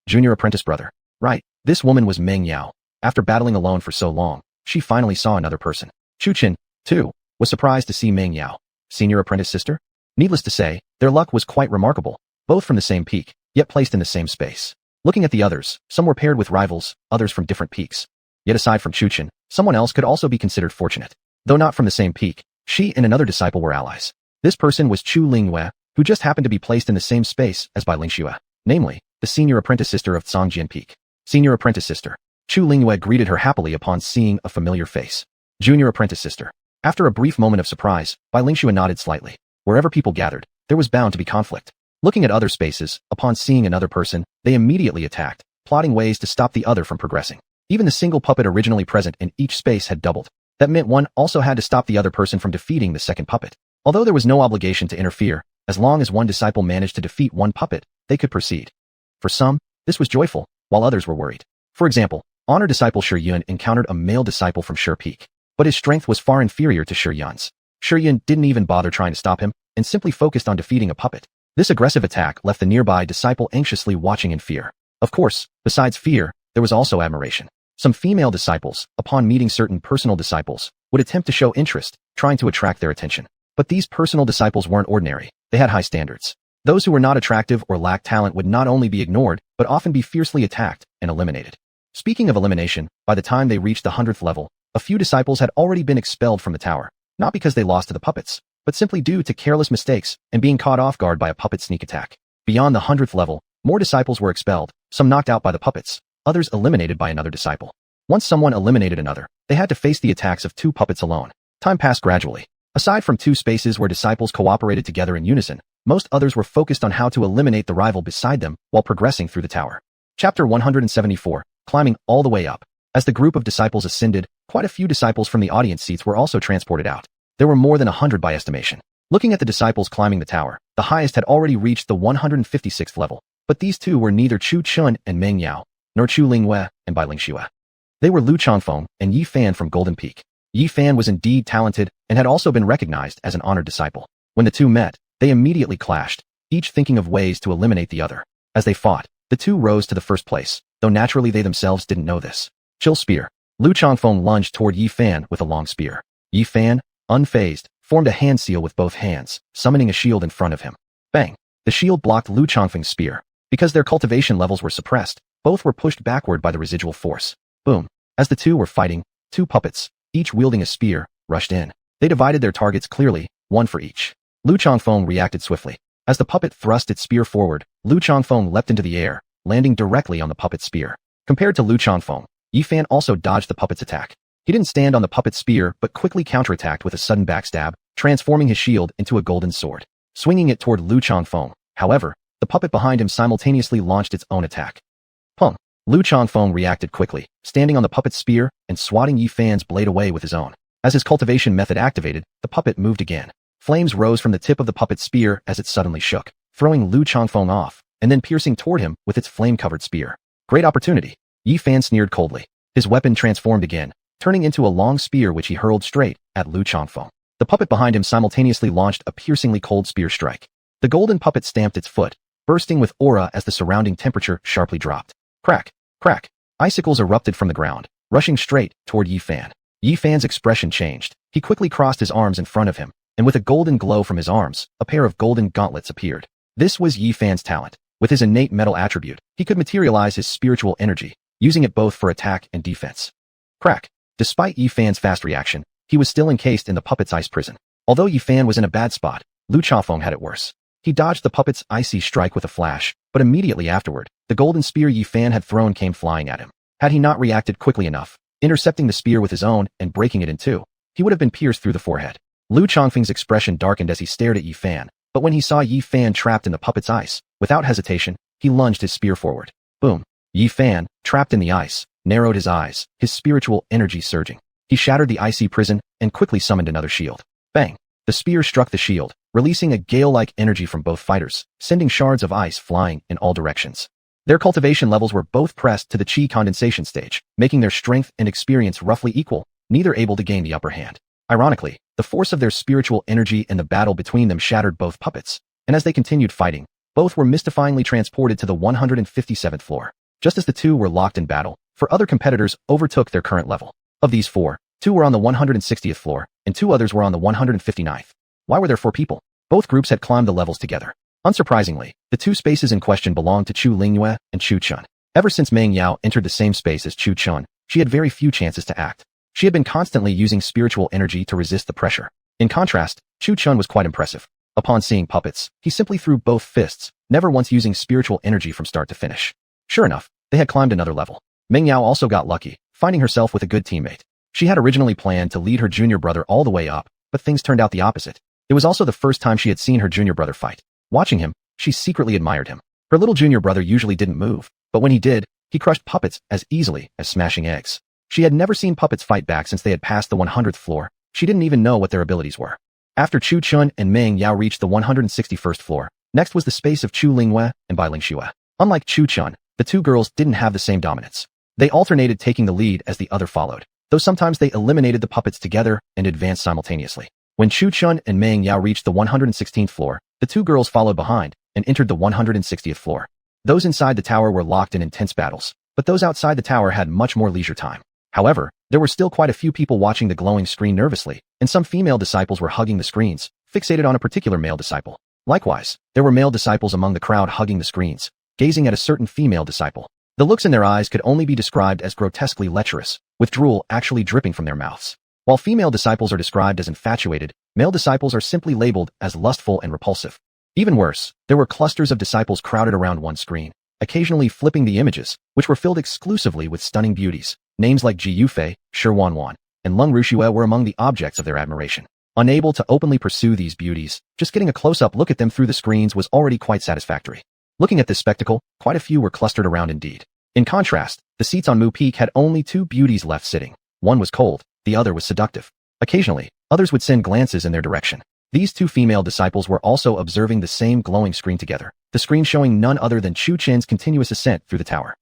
Junior apprentice brother. Right, this woman was Meng Yao. After battling alone for so long, she finally saw another person. Chuchin, too, was surprised to see Meng Yao. Senior apprentice sister? Needless to say, their luck was quite remarkable, both from the same peak, yet placed in the same space. Looking at the others, some were paired with rivals, others from different peaks. Yet aside from Chuchin, someone else could also be considered fortunate. Though not from the same peak, she and another disciple were allies. This person was Chu Lingyue, who just happened to be placed in the same space as Bai Lingxue, namely, the senior apprentice sister of Zhangjian Peak. Senior apprentice sister. Chu Lingyue greeted her happily upon seeing a familiar face. Junior apprentice sister. After a brief moment of surprise, Bai Lingxue nodded slightly. Wherever people gathered, there was bound to be conflict. Looking at other spaces, upon seeing another person, they immediately attacked, plotting ways to stop the other from progressing. Even the single puppet originally present in each space had doubled. That meant one also had to stop the other person from defeating the second puppet. Although there was no obligation to interfere, as long as one disciple managed to defeat one puppet, they could proceed. For some, this was joyful, while others were worried. For example, honor disciple Shi Yun encountered a male disciple from Shi Peak, but his strength was far inferior to Shi Yun's. Shi Yun didn't even bother trying to stop him, and simply focused on defeating a puppet. This aggressive attack left the nearby disciple anxiously watching in fear. Of course, besides fear, there was also admiration. Some female disciples, upon meeting certain personal disciples, would attempt to show interest, trying to attract their attention. But these personal disciples weren't ordinary, they had high standards. Those who were not attractive or lacked talent would not only be ignored, but often be fiercely attacked and eliminated. Speaking of elimination, by the time they reached the 100th level, a few disciples had already been expelled from the tower, not because they lost to the puppets, but simply due to careless mistakes and being caught off guard by a puppet sneak attack. Beyond the 100th level, more disciples were expelled, some knocked out by the puppets, others eliminated by another disciple. Once someone eliminated another, they had to face the attacks of 2 puppets alone. Time passed gradually. Aside from 2 spaces where disciples cooperated together in unison, most others were focused on how to eliminate the rival beside them while progressing through the tower. Chapter 174, Climbing all the way up. As the group of disciples ascended, quite a few disciples from the audience seats were also transported out. There were more than 100 by estimation. Looking at the disciples climbing the tower, the highest had already reached the 156th level, but these two were neither Chu Chun and Meng Yao, nor Chu Lingyue and Bai Lingxue. They were Lu Changfeng and Yi Fan from Golden Peak. Yi Fan was indeed talented and had also been recognized as an honored disciple. When the two met, they immediately clashed, each thinking of ways to eliminate the other. As they fought, the two rose to the first place, though naturally they themselves didn't know this. Chill Spear. Lu Changfeng lunged toward Yi Fan with a long spear. Yi Fan, unfazed, formed a hand seal with both hands, summoning a shield in front of him. Bang! The shield blocked Lu Changfeng's spear. Because their cultivation levels were suppressed, both were pushed backward by the residual force. Boom! As the two were fighting, 2 puppets, each wielding a spear, rushed in. They divided their targets clearly, one for each. Lu Changfeng reacted swiftly. As the puppet thrust its spear forward, Lu Changfeng leapt into the air, landing directly on the puppet's spear. Compared to Lu Changfeng, Yi Fan also dodged the puppet's attack. He didn't stand on the puppet's spear but quickly counterattacked with a sudden backstab, transforming his shield into a golden sword. Swinging it toward Lu Changfeng, however, the puppet behind him simultaneously launched its own attack. Pung! Lu Changfeng reacted quickly, standing on the puppet's spear and swatting Yi Fan's blade away with his own. As his cultivation method activated, the puppet moved again. Flames rose from the tip of the puppet's spear as it suddenly shook, throwing Lu Changfeng off, and then piercing toward him with its flame-covered spear. Great opportunity. Yi Fan sneered coldly. His weapon transformed again, turning into a long spear which he hurled straight at Lu Changfeng. The puppet behind him simultaneously launched a piercingly cold spear strike. The golden puppet stamped its foot, bursting with aura as the surrounding temperature sharply dropped. Crack! Crack! Icicles erupted from the ground, rushing straight toward Yi Fan. Yi Fan's expression changed. He quickly crossed his arms in front of him, and with a golden glow from his arms, a pair of golden gauntlets appeared. This was Yi Fan's talent. With his innate metal attribute, he could materialize his spiritual energy, using it both for attack and defense. Crack! Despite Yi Fan's fast reaction, he was still encased in the puppet's ice prison. Although Yi Fan was in a bad spot, Lu Changfeng had it worse. He dodged the puppet's icy strike with a flash, but immediately afterward, the golden spear Yi Fan had thrown came flying at him. Had he not reacted quickly enough, intercepting the spear with his own and breaking it in two, he would have been pierced through the forehead. Lu Changfeng's expression darkened as he stared at Yi Fan, but when he saw Yi Fan trapped in the puppet's ice, without hesitation, he lunged his spear forward. Boom! Yi Fan, trapped in the ice, narrowed his eyes, his spiritual energy surging. He shattered the icy prison and quickly summoned another shield. Bang! The spear struck the shield, releasing a gale-like energy from both fighters, sending shards of ice flying in all directions. Their cultivation levels were both pressed to the chi condensation stage, making their strength and experience roughly equal, neither able to gain the upper hand. Ironically, the force of their spiritual energy and the battle between them shattered both puppets, and as they continued fighting, both were mystifyingly transported to the 157th floor. Just as the two were locked in battle, four other competitors overtook their current level. Of these four, two were on the 160th floor, and two others were on the 159th. Why were there four people? Both groups had climbed the levels together. Unsurprisingly, the two spaces in question belonged to Chu Lingyue and Chu Chun. Ever since Meng Yao entered the same space as Chu Chun, she had very few chances to act. She had been constantly using spiritual energy to resist the pressure. In contrast, Chu Chun was quite impressive. Upon seeing puppets, he simply threw both fists, never once using spiritual energy from start to finish. Sure enough, they had climbed another level. Meng Yao also got lucky, finding herself with a good teammate. She had originally planned to lead her junior brother all the way up, but things turned out the opposite. It was also the first time she had seen her junior brother fight. Watching him, she secretly admired him. Her little junior brother usually didn't move, but when he did, he crushed puppets as easily as smashing eggs. She had never seen puppets fight back since they had passed the 100th floor. She didn't even know what their abilities were. After Chu Chun and Meng Yao reached the 161st floor, next was the space of Chu Lingyue and Bai Lingxue. Unlike Chu Chun, the two girls didn't have the same dominance. They alternated taking the lead as the other followed, though sometimes they eliminated the puppets together and advanced simultaneously. When Chu Chun and Meng Yao reached the 116th floor, the two girls followed behind and entered the 160th floor. Those inside the tower were locked in intense battles, but those outside the tower had much more leisure time. However, there were still quite a few people watching the glowing screen nervously, and some female disciples were hugging the screens, fixated on a particular male disciple. Likewise, there were male disciples among the crowd hugging the screens, gazing at a certain female disciple. The looks in their eyes could only be described as grotesquely lecherous, with drool actually dripping from their mouths. While female disciples are described as infatuated, male disciples are simply labeled as lustful and repulsive. Even worse, there were clusters of disciples crowded around one screen, occasionally flipping the images, which were filled exclusively with stunning beauties. Names like Ji Yufei, Shi Wanwan, and Leng Ruxue were among the objects of their admiration. Unable to openly pursue these beauties, just getting a close-up look at them through the screens was already quite satisfactory. Looking at this spectacle, quite a few were clustered around indeed. In contrast, the seats on Mu Peak had only two beauties left sitting. One was cold, the other was seductive. Occasionally, others would send glances in their direction. These two female disciples were also observing the same glowing screen together, the screen showing none other than Chu Chen's continuous ascent through the tower.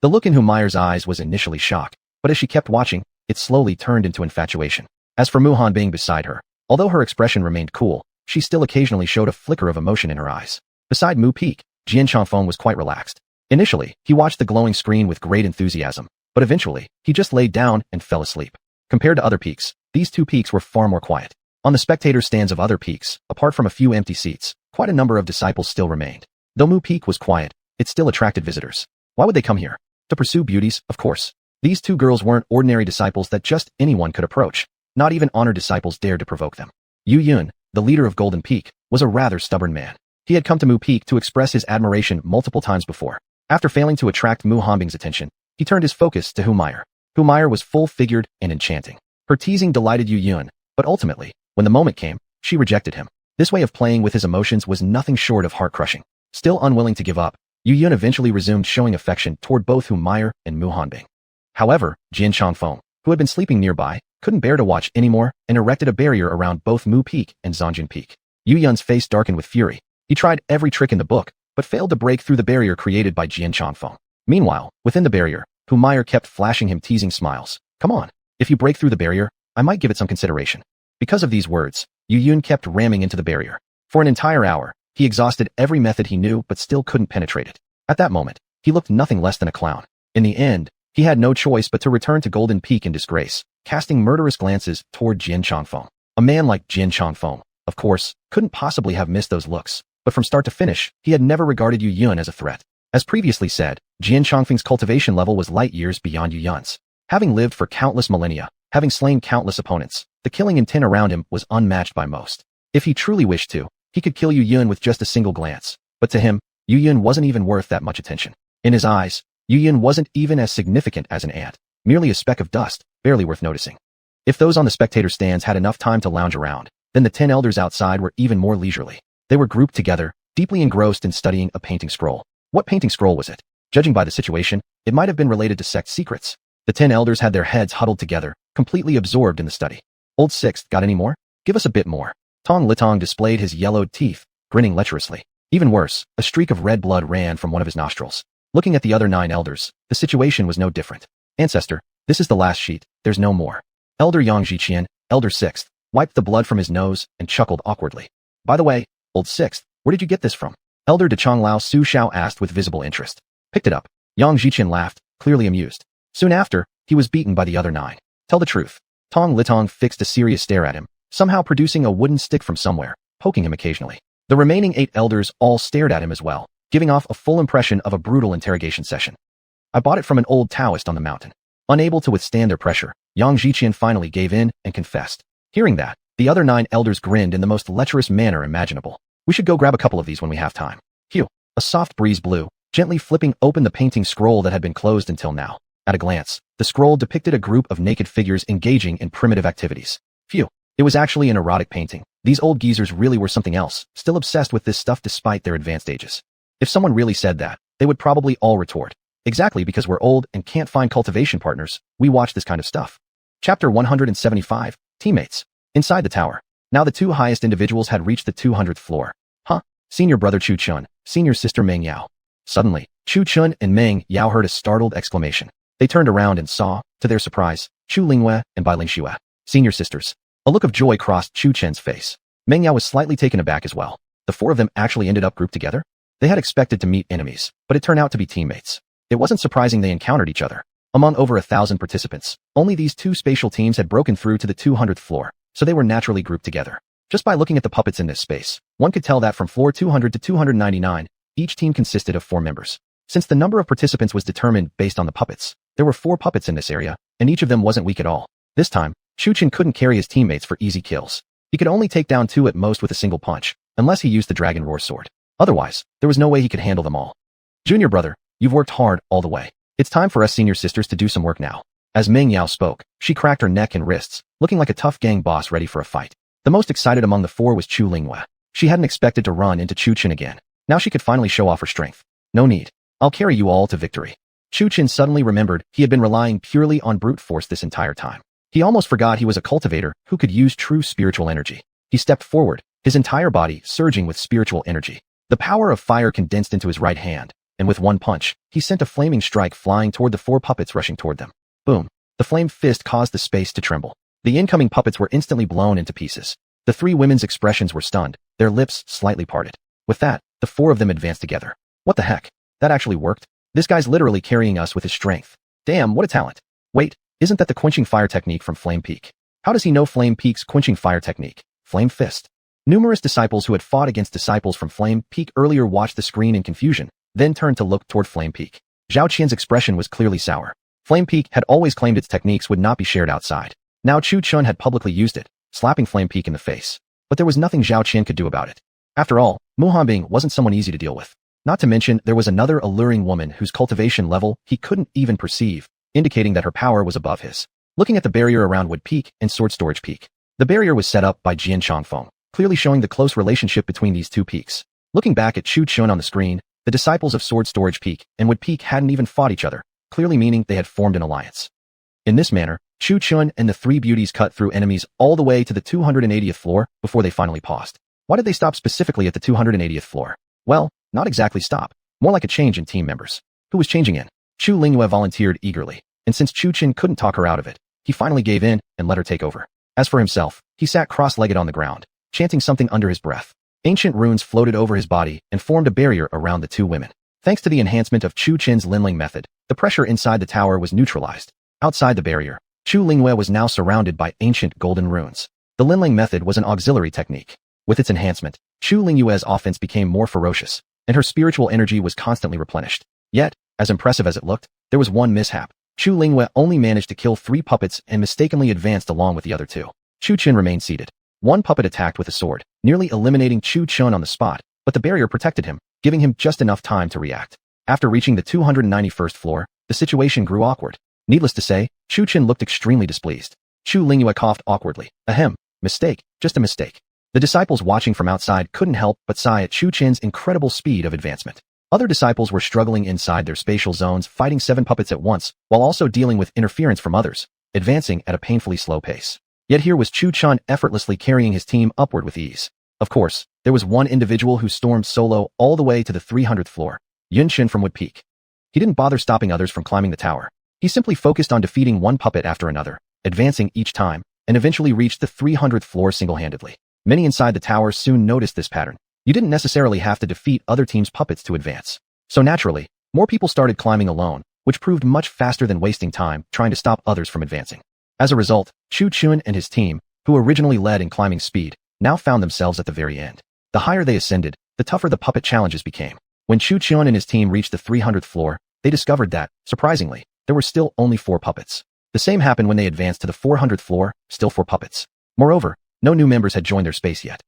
The look in Humayer's eyes was initially shock, but as she kept watching, it slowly turned into infatuation. As for Muhan being beside her, although her expression remained cool, she still occasionally showed a flicker of emotion in her eyes. Beside Mu Peak, Jian Changfeng was quite relaxed. Initially, he watched the glowing screen with great enthusiasm, but eventually, he just laid down and fell asleep. Compared to other peaks, these two peaks were far more quiet. On the spectator stands of other peaks, apart from a few empty seats, quite a number of disciples still remained. Though Mu Peak was quiet, it still attracted visitors. Why would they come here? To pursue beauties, of course. These two girls weren't ordinary disciples that just anyone could approach. Not even honored disciples dared to provoke them. Yu Yun, the leader of Golden Peak, was a rather stubborn man. He had come to Mu Peak to express his admiration multiple times before. After failing to attract Mu Hanbing's attention, he turned his focus to Humayer. Humayer was full-figured and enchanting. Her teasing delighted Yu Yun, but ultimately, when the moment came, she rejected him. This way of playing with his emotions was nothing short of heart-crushing. Still unwilling to give up, Yu Yun eventually resumed showing affection toward both Humiliation and Mu Hanbing. However, Jian Changfeng, who had been sleeping nearby, couldn't bear to watch anymore and erected a barrier around both Mu Peak and Zhangjin Peak. Yu Yun's face darkened with fury. He tried every trick in the book, but failed to break through the barrier created by Jian Changfeng. Meanwhile, within the barrier, Humiliation kept flashing him teasing smiles. Come on, if you break through the barrier, I might give it some consideration. Because of these words, Yu Yun kept ramming into the barrier. For an entire hour, he exhausted every method he knew but still couldn't penetrate it. At that moment, he looked nothing less than a clown. In the end, he had no choice but to return to Golden Peak in disgrace, casting murderous glances toward Jian Changfeng. A man like Jian Changfeng, of course, couldn't possibly have missed those looks, but from start to finish, he had never regarded Yu Yun as a threat. As previously said, Jian Changfeng's cultivation level was light years beyond Yu Yun's. Having lived for countless millennia, having slain countless opponents, the killing intent around him was unmatched by most. If he truly wished to, he could kill Yu Yun with just a single glance. But to him, Yu Yun wasn't even worth that much attention. In his eyes, Yu Yun wasn't even as significant as an ant, merely a speck of dust, barely worth noticing. If those on the spectator stands had enough time to lounge around, then the 10 elders outside were even more leisurely. They were grouped together, deeply engrossed in studying a painting scroll. What painting scroll was it? Judging by the situation, it might have been related to sect secrets. The 10 elders had their heads huddled together, completely absorbed in the study. Old Sixth, got any more? Give us a bit more. Tong Litong displayed his yellowed teeth, grinning lecherously. Even worse, a streak of red blood ran from one of his nostrils. Looking at the other 9 elders, the situation was no different. Ancestor, this is the last sheet, there's no more. Elder Yang Jiqian, Elder Sixth, wiped the blood from his nose and chuckled awkwardly. By the way, Old Sixth, where did you get this from? Elder Dechang Lao Su Xiao asked with visible interest. Picked it up. Yang Jiqian laughed, clearly amused. Soon after, he was beaten by the other 9. Tell the truth. Tong Litong fixed a serious stare at him, somehow producing a wooden stick from somewhere, poking him occasionally. The remaining 8 elders all stared at him as well, giving off a full impression of a brutal interrogation session. I bought it from an old Taoist on the mountain. Unable to withstand their pressure, Yang Jiqian finally gave in and confessed. Hearing that, the other 9 elders grinned in the most lecherous manner imaginable. We should go grab a couple of these when we have time. Phew. A soft breeze blew, gently flipping open the painting scroll that had been closed until now. At a glance, the scroll depicted a group of naked figures engaging in primitive activities. Phew. It was actually an erotic painting. These old geezers really were something else, still obsessed with this stuff despite their advanced ages. If someone really said that, they would probably all retort. Exactly because we're old and can't find cultivation partners, we watch this kind of stuff. Chapter 175, Teammates. Inside the tower. Now the 2 highest individuals had reached the 200th floor. Huh? Senior brother Chu Chun, senior sister Meng Yao. Suddenly, Chu Chun and Meng Yao heard a startled exclamation. They turned around and saw, to their surprise, Chu Lingyue and Bai Lingxue, senior sisters. A look of joy crossed Chu Chen's face. Meng Yao was slightly taken aback as well. The 4 of them actually ended up grouped together? They had expected to meet enemies, but it turned out to be teammates. It wasn't surprising they encountered each other. Among over 1,000 participants, only these 2 spatial teams had broken through to the 200th floor, so they were naturally grouped together. Just by looking at the puppets in this space, one could tell that from floor 200 to 299, each team consisted of 4 members. Since the number of participants was determined based on the puppets, there were 4 puppets in this area, and each of them wasn't weak at all. This time, Chu Chen couldn't carry his teammates for easy kills. He could only take down 2 at most with a single punch, unless he used the Dragon Roar sword. Otherwise, there was no way he could handle them all. Junior brother, you've worked hard all the way. It's time for us senior sisters to do some work now. As Meng Yao spoke, she cracked her neck and wrists, looking like a tough gang boss ready for a fight. The most excited among the 4 was Chu Lingyue. She hadn't expected to run into Chu Chen again. Now she could finally show off her strength. No need. I'll carry you all to victory. Chu Chen suddenly remembered he had been relying purely on brute force this entire time. He almost forgot he was a cultivator who could use true spiritual energy. He stepped forward, his entire body surging with spiritual energy. The power of fire condensed into his right hand, and with one punch, he sent a flaming strike flying toward the 4 puppets rushing toward them. Boom. The flame fist caused the space to tremble. The incoming puppets were instantly blown into pieces. The 3 women's expressions were stunned, their lips slightly parted. With that, the 4 of them advanced together. What the heck? That actually worked? This guy's literally carrying us with his strength. Damn, what a talent. Wait, isn't that the quenching fire technique from Flame Peak? How does he know Flame Peak's quenching fire technique? Flame Fist. Numerous disciples who had fought against disciples from Flame Peak earlier watched the screen in confusion, then turned to look toward Flame Peak. Zhao Qian's expression was clearly sour. Flame Peak had always claimed its techniques would not be shared outside. Now Chu Chun had publicly used it, slapping Flame Peak in the face. But there was nothing Zhao Qian could do about it. After all, Mu Hanbing wasn't someone easy to deal with. Not to mention, there was another alluring woman whose cultivation level he couldn't even perceive, indicating that her power was above his. Looking at the barrier around Wood Peak and Sword Storage Peak, the barrier was set up by Jian Changfeng, clearly showing the close relationship between these 2 peaks. Looking back at Chu Chun on the screen, the disciples of Sword Storage Peak and Wood Peak hadn't even fought each other, clearly meaning they had formed an alliance. In this manner, Chu Chun and the three beauties cut through enemies all the way to the 280th floor before they finally paused. Why did they stop specifically at the 280th floor? Well, not exactly stop, more like a change in team members. Who was changing in? Chu Lingyue volunteered eagerly, and since Chu Chun couldn't talk her out of it, he finally gave in and let her take over. As for himself, he sat cross-legged on the ground, chanting something under his breath. Ancient runes floated over his body and formed a barrier around the two women. Thanks to the enhancement of Chu Chin's Linling method, the pressure inside the tower was neutralized. Outside the barrier, Chu Lingyue was now surrounded by ancient golden runes. The Linling method was an auxiliary technique. With its enhancement, Chu Lingyue's offense became more ferocious, and her spiritual energy was constantly replenished. Yet, as impressive as it looked, there was one mishap. Chu Lingyue only managed to kill 3 puppets and mistakenly advanced along with the other 2. Chu Chun remained seated. One puppet attacked with a sword, nearly eliminating Chu Chun on the spot, but the barrier protected him, giving him just enough time to react. After reaching the 291st floor, the situation grew awkward. Needless to say, Chu Chun looked extremely displeased. Chu Lingyue coughed awkwardly. Ahem. Mistake. Just a mistake. The disciples watching from outside couldn't help but sigh at Chu Chin's incredible speed of advancement. Other disciples were struggling inside their spatial zones, fighting 7 puppets at once, while also dealing with interference from others, advancing at a painfully slow pace. Yet here was Chu Chun effortlessly carrying his team upward with ease. Of course, there was one individual who stormed solo all the way to the 300th floor, Yun Shin from Wood Peak. He didn't bother stopping others from climbing the tower. He simply focused on defeating one puppet after another, advancing each time, and eventually reached the 300th floor single-handedly. Many inside the tower soon noticed this pattern. You didn't necessarily have to defeat other teams' puppets to advance. So naturally, more people started climbing alone, which proved much faster than wasting time trying to stop others from advancing. As a result, Chu Chun and his team, who originally led in climbing speed, now found themselves at the very end. The higher they ascended, the tougher the puppet challenges became. When Chu Chun and his team reached the 300th floor, they discovered that, surprisingly, there were still only 4 puppets. The same happened when they advanced to the 400th floor, still 4 puppets. Moreover, no new members had joined their space yet.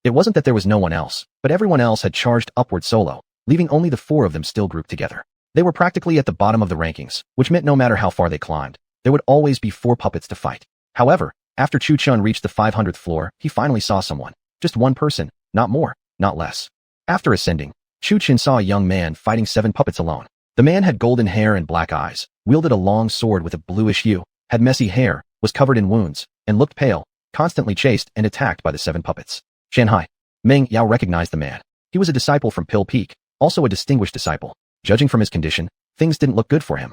It wasn't that there was no one else, but everyone else had charged upward solo, leaving only the 4 of them still grouped together. They were practically at the bottom of the rankings, which meant no matter how far they climbed, there would always be 4 puppets to fight. However, after Chu Chun reached the 500th floor, he finally saw someone. Just one person, not more, not less. After ascending, Chu Chun saw a young man fighting 7 puppets alone. The man had golden hair and black eyes, wielded a long sword with a bluish hue, had messy hair, was covered in wounds, and looked pale, constantly chased and attacked by the 7 puppets. Shanghai. Meng Yao recognized the man. He was a disciple from Pill Peak, also a distinguished disciple. Judging from his condition, things didn't look good for him.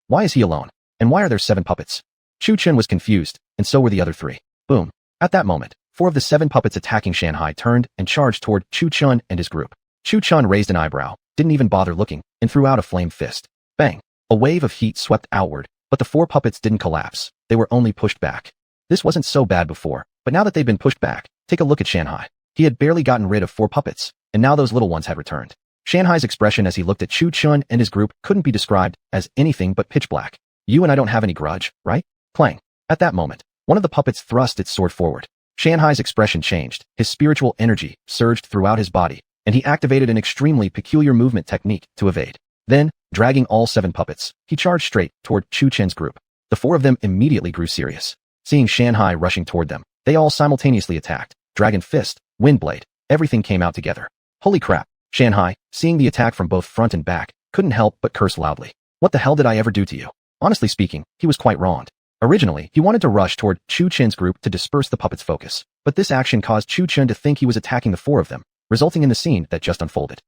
Why is he alone? And why are there 7 puppets? Chu Chun was confused, and so were the other 3. Boom. At that moment, 4 of the 7 puppets attacking Shanghai turned and charged toward Chu Chun and his group. Chu Chun raised an eyebrow, didn't even bother looking, and threw out a flame fist. Bang. A wave of heat swept outward, but the 4 puppets didn't collapse. They were only pushed back. This wasn't so bad before, but now that they'd been pushed back, take a look at Shanghai. He had barely gotten rid of 4 puppets, and now those little ones had returned. Shanghai's expression as he looked at Chu Chun and his group couldn't be described as anything but pitch black. You and I don't have any grudge, right? Clang. At that moment, one of the puppets thrust its sword forward. Shanghai's expression changed, his spiritual energy surged throughout his body, and he activated an extremely peculiar movement technique to evade. Then, dragging all 7 puppets, he charged straight toward Chu Chen's group. The 4 of them immediately grew serious. Seeing Shanghai rushing toward them, they all simultaneously attacked. Dragon Fist, Wind Blade, everything came out together. Holy crap. Shanghai, seeing the attack from both front and back, couldn't help but curse loudly. What the hell did I ever do to you? Honestly speaking, he was quite wronged. Originally, he wanted to rush toward Chu Chen's group to disperse the puppet's focus, but this action caused Chu Chen to think he was attacking the 4 of them, resulting in the scene that just unfolded.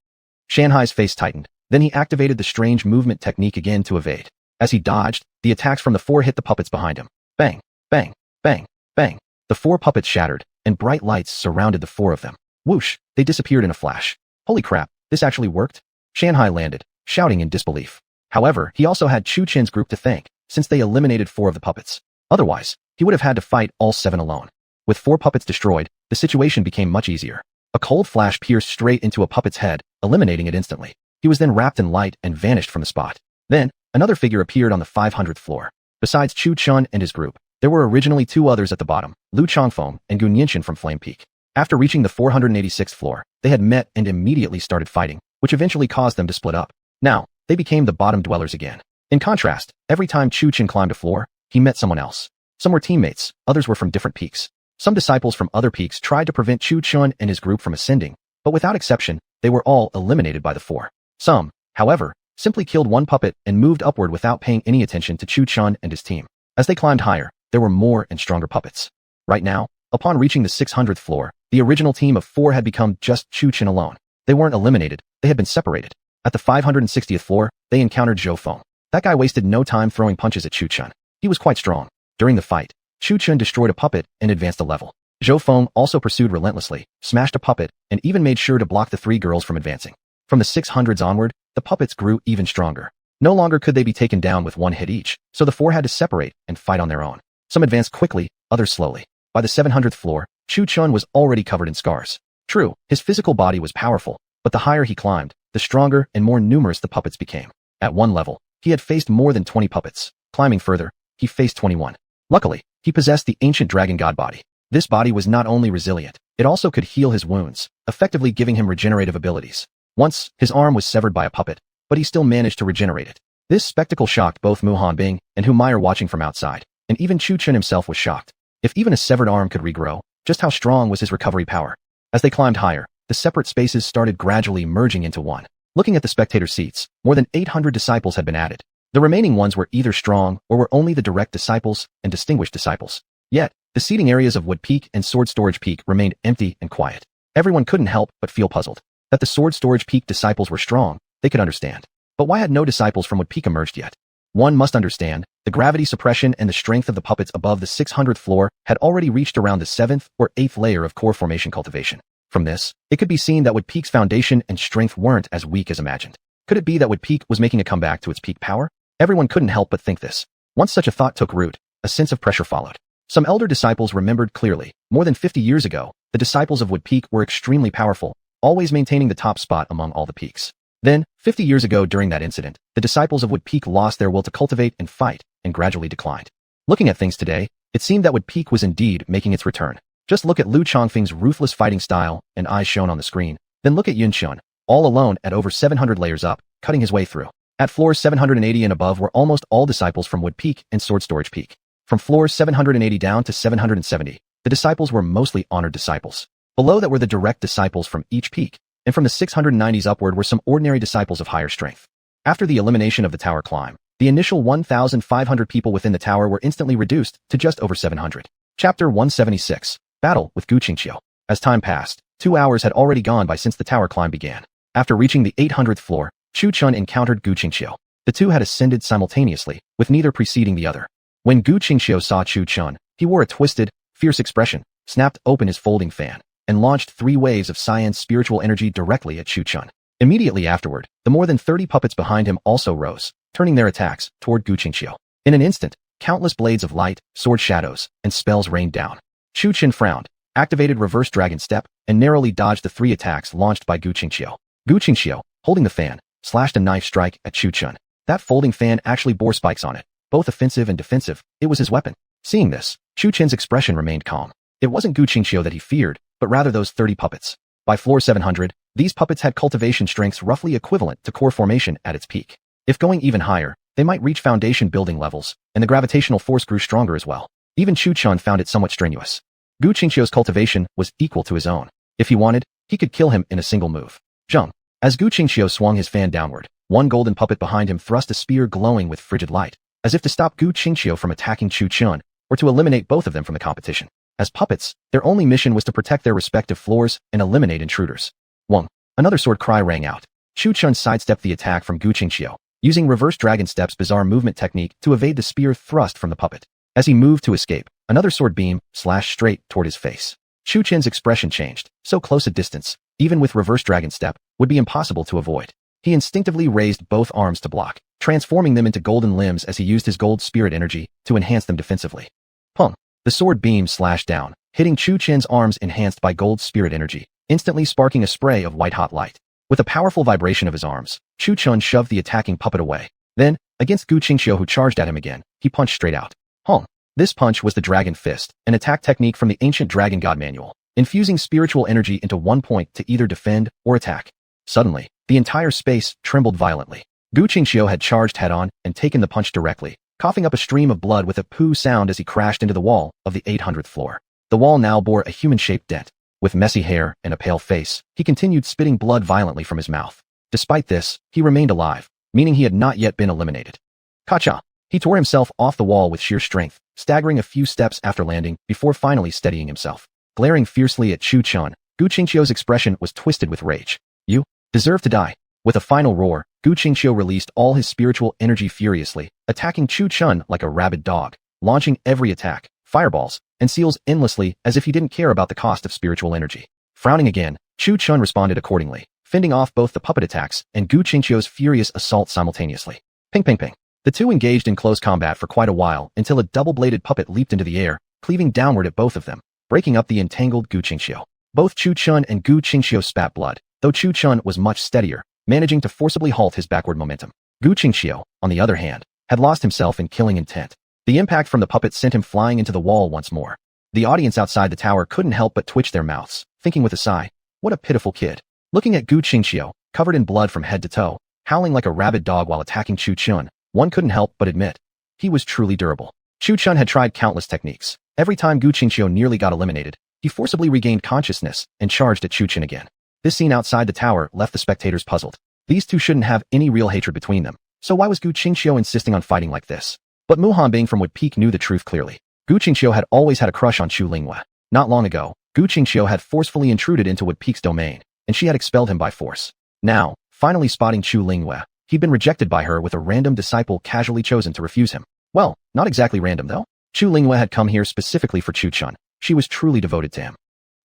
Shanghai's face tightened, then he activated the strange movement technique again to evade. As he dodged, the attacks from the 4 hit the puppets behind him. Bang, bang, bang, bang. The 4 puppets shattered, and bright lights surrounded the 4 of them. Whoosh, they disappeared in a flash. Holy crap, this actually worked? Shanghai landed, shouting in disbelief. However, he also had Chu Chen's group to thank, since they eliminated 4 of the puppets. Otherwise, he would have had to fight all 7 alone. With 4 puppets destroyed, the situation became much easier. A cold flash pierced straight into a puppet's head, eliminating it instantly. He was then wrapped in light and vanished from the spot. Then, another figure appeared on the 500th floor. Besides Chu Chun and his group, there were originally 2 others at the bottom, Lu Chongfeng and Gun Yinshin from Flame Peak. After reaching the 486th floor, they had met and immediately started fighting, which eventually caused them to split up. Now, they became the bottom dwellers again. In contrast, every time Chu Chun climbed a floor, he met someone else. Some were teammates, others were from different peaks. Some disciples from other peaks tried to prevent Chu Chun and his group from ascending, but without exception, they were all eliminated by the four. Some, however, simply killed one puppet and moved upward without paying any attention to Chu Chun and his team. As they climbed higher, there were more and stronger puppets. Right now, upon reaching the 600th floor, the original team of four had become just Chu Chun alone. They weren't eliminated, they had been separated. At the 560th floor, they encountered Zhou Feng. That guy wasted no time throwing punches at Chu Chun. He was quite strong. During the fight, Chu Chun destroyed a puppet and advanced a level. Zhou Feng also pursued relentlessly, smashed a puppet, and even made sure to block the three girls from advancing. From the 600s onward, the puppets grew even stronger. No longer could they be taken down with one hit each, so the four had to separate and fight on their own. Some advanced quickly, others slowly. By the 700th floor, Chu Chun was already covered in scars. True, his physical body was powerful, but the higher he climbed, the stronger and more numerous the puppets became. At one level, he had faced more than 20 puppets. Climbing further, he faced 21. Luckily, he possessed the ancient dragon god body. This body was not only resilient, it also could heal his wounds, effectively giving him regenerative abilities. Once, his arm was severed by a puppet, but he still managed to regenerate it. This spectacle shocked both Mu Hanbing and Hu Meier watching from outside, and even Chu Chun himself was shocked. If even a severed arm could regrow, just how strong was his recovery power? As they climbed higher, the separate spaces started gradually merging into one. Looking at the spectator seats, more than 800 disciples had been added. The remaining ones were either strong or were only the direct disciples and distinguished disciples. Yet, the seating areas of Wood Peak and Sword Storage Peak remained empty and quiet. Everyone couldn't help but feel puzzled. That the Sword Storage Peak disciples were strong, they could understand. But why had no disciples from Wood Peak emerged yet? One must understand, the gravity suppression and the strength of the puppets above the 600th floor had already reached around the 7th or 8th layer of core formation cultivation. From this, it could be seen that Wood Peak's foundation and strength weren't as weak as imagined. Could it be that Wood Peak was making a comeback to its peak power? Everyone couldn't help but think this. Once such a thought took root, a sense of pressure followed. Some elder disciples remembered clearly, more than 50 years ago, the disciples of Wood Peak were extremely powerful, always maintaining the top spot among all the peaks. Then, 50 years ago during that incident, the disciples of Wood Peak lost their will to cultivate and fight, and gradually declined. Looking at things today, it seemed that Wood Peak was indeed making its return. Just look at Lu Chongfeng's ruthless fighting style and eyes shown on the screen, then look at Yun Chun, all alone at over 700 layers up, cutting his way through. At floors 780 and above were almost all disciples from Wood Peak and Sword Storage Peak. From floors 780 down to 770, the disciples were mostly honored disciples. Below that were the direct disciples from each peak, and from the 690s upward were some ordinary disciples of higher strength. After the elimination of the tower climb, the initial 1,500 people within the tower were instantly reduced to just over 700. Chapter 176. Battle with Gu Qingqiu. As time passed, 2 hours had already gone by since the tower climb began. After reaching the 800th floor, Chu Chun encountered Gu Qingqiu. The two had ascended simultaneously, with neither preceding the other. When Gu Qingqiu saw Chu Chun, he wore a twisted, fierce expression, snapped open his folding fan, and launched 3 waves of Cyan's spiritual energy directly at Chu Chun. Immediately afterward, the more than 30 puppets behind him also rose, turning their attacks toward Gu Qingqiu. In an instant, countless blades of light, sword shadows, and spells rained down. Chu Chun frowned, activated reverse dragon step, and narrowly dodged the 3 attacks launched by Gu Qingqiu. Gu Qingqiu, holding the fan, slashed a knife strike at Chu Chun. That folding fan actually bore spikes on it, both offensive and defensive. It was his weapon. Seeing this, Chu Chun's expression remained calm. It wasn't Gu Qingqiu that he feared, but rather those 30 puppets. By floor 700, these puppets had cultivation strengths roughly equivalent to core formation at its peak. If going even higher, they might reach foundation building levels, and the gravitational force grew stronger as well. Even Chu Chun found it somewhat strenuous. Gu Qingqiu's cultivation was equal to his own. If he wanted, he could kill him in a single move. Zheng. As Gu Qingqiu swung his fan downward, one golden puppet behind him thrust a spear glowing with frigid light, as if to stop Gu Qingqiu from attacking Chu Chun, or to eliminate both of them from the competition. As puppets, their only mission was to protect their respective floors and eliminate intruders. Wong. Another sword cry rang out. Chu Chun sidestepped the attack from Gu Qingqiu, using reverse dragon step's bizarre movement technique to evade the spear thrust from the puppet. As he moved to escape, another sword beam slashed straight toward his face. Chu Chun's expression changed. So close a distance, even with reverse dragon step, would be impossible to avoid. He instinctively raised both arms to block, transforming them into golden limbs as he used his gold spirit energy to enhance them defensively. Pung. The sword beam slashed down, hitting Chu Chun's arms enhanced by gold spirit energy, instantly sparking a spray of white-hot light. With a powerful vibration of his arms, Chu Chun shoved the attacking puppet away. Then, against Gu Qingqiu who charged at him again, he punched straight out. Hong. This punch was the Dragon Fist, an attack technique from the ancient Dragon God manual, infusing spiritual energy into one point to either defend or attack. Suddenly, the entire space trembled violently. Gu Qingqiu had charged head-on and taken the punch directly, coughing up a stream of blood with a poo sound as he crashed into the wall of the 800th floor. The wall now bore a human-shaped dent. With messy hair and a pale face, he continued spitting blood violently from his mouth. Despite this, he remained alive, meaning he had not yet been eliminated. Kacha! He tore himself off the wall with sheer strength, staggering a few steps after landing before finally steadying himself. Glaring fiercely at Chu Chun, Gu Qingqiu's expression was twisted with rage. You deserve to die. With a final roar, Gu Qingqiu released all his spiritual energy furiously, attacking Chu Chun like a rabid dog, launching every attack, fireballs, and seals endlessly as if he didn't care about the cost of spiritual energy. Frowning again, Chu Chun responded accordingly, fending off both the puppet attacks and Gu Qingqiu's furious assault simultaneously. Ping ping ping. The two engaged in close combat for quite a while until a double-bladed puppet leaped into the air, cleaving downward at both of them, breaking up the entangled Gu Qingqiu. Both Chu Chun and Gu Qingqiu spat blood, though Chu Chun was much steadier, managing to forcibly halt his backward momentum. Gu Qingqiu, on the other hand, had lost himself in killing intent. The impact from the puppet sent him flying into the wall once more. The audience outside the tower couldn't help but twitch their mouths, thinking with a sigh, what a pitiful kid. Looking at Gu Qingqiu, covered in blood from head to toe, howling like a rabid dog while attacking Chu Chun, one couldn't help but admit, he was truly durable. Chu Chun had tried countless techniques. Every time Gu Qingqiu nearly got eliminated, he forcibly regained consciousness and charged at Chu Chun again. This scene outside the tower left the spectators puzzled. These two shouldn't have any real hatred between them, so why was Gu Qingqiu insisting on fighting like this? But Mu Hanbing from Wood Peak knew the truth clearly. Gu Qingqiu had always had a crush on Chu Linghua. Not long ago, Gu Qingqiu had forcefully intruded into Wood Peak's domain, and she had expelled him by force. Now, finally spotting Chu Linghua, he'd been rejected by her with a random disciple casually chosen to refuse him. Well, not exactly random though. Chu Linghua had come here specifically for Chu Chun. She was truly devoted to him.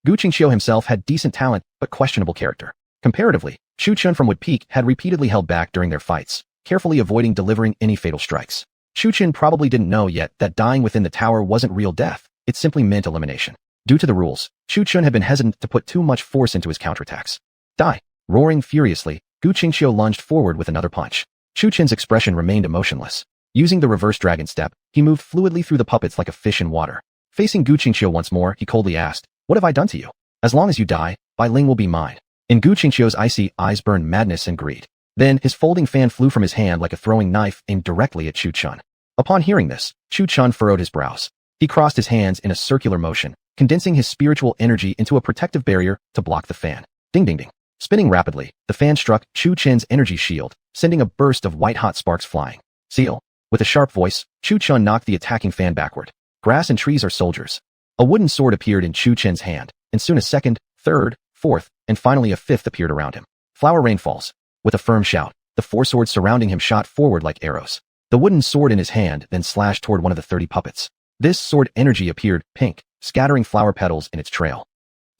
Gu Qingqiu himself had decent talent, but questionable character. Comparatively, Chu Chun from Wood Peak had repeatedly held back during their fights, carefully avoiding delivering any fatal strikes. Chu Chun probably didn't know yet that dying within the tower wasn't real death, it simply meant elimination. Due to the rules, Chu Chun had been hesitant to put too much force into his counterattacks. Die! Roaring furiously, Gu Qingqiu lunged forward with another punch. Chu Chun's expression remained emotionless. Using the reverse dragon step, he moved fluidly through the puppets like a fish in water. Facing Gu Qingqiu once more, he coldly asked, what have I done to you? As long as you die, Bai Ling will be mine. In Gu Qingqiu's icy eyes burned madness and greed. Then, his folding fan flew from his hand like a throwing knife aimed directly at Chu Chun. Upon hearing this, Chu Chun furrowed his brows. He crossed his hands in a circular motion, condensing his spiritual energy into a protective barrier to block the fan. Ding ding ding. Spinning rapidly, the fan struck Chu Chun's energy shield, sending a burst of white-hot sparks flying. Seal. With a sharp voice, Chu Chun knocked the attacking fan backward. Grass and trees are soldiers. A wooden sword appeared in Chu Chun's hand, and soon a second, third, fourth, and finally a fifth appeared around him. Flower rain falls. With a firm shout, the four swords surrounding him shot forward like arrows. The wooden sword in his hand then slashed toward one of the 30 puppets. This sword energy appeared pink, scattering flower petals in its trail.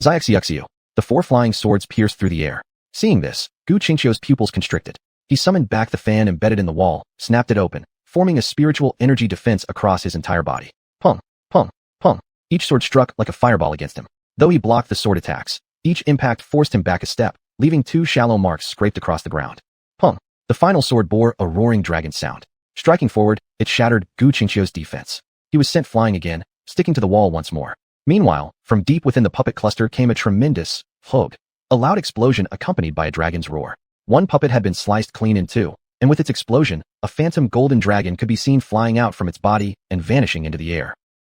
Xiaxiuxiu. The four flying swords pierced through the air. Seeing this, Gu Qingqiu's pupils constricted. He summoned back the fan embedded in the wall, snapped it open, forming a spiritual energy defense across his entire body. Pung, pung, pung. Each sword struck like a fireball against him. Though he blocked the sword attacks, each impact forced him back a step, leaving two shallow marks scraped across the ground. Pung. The final sword bore a roaring dragon sound. Striking forward, it shattered Gu Qingqiu's defense. He was sent flying again, sticking to the wall once more. Meanwhile, from deep within the puppet cluster came a tremendous hug. A loud explosion accompanied by a dragon's roar. One puppet had been sliced clean in two, and with its explosion, a phantom golden dragon could be seen flying out from its body and vanishing into the air.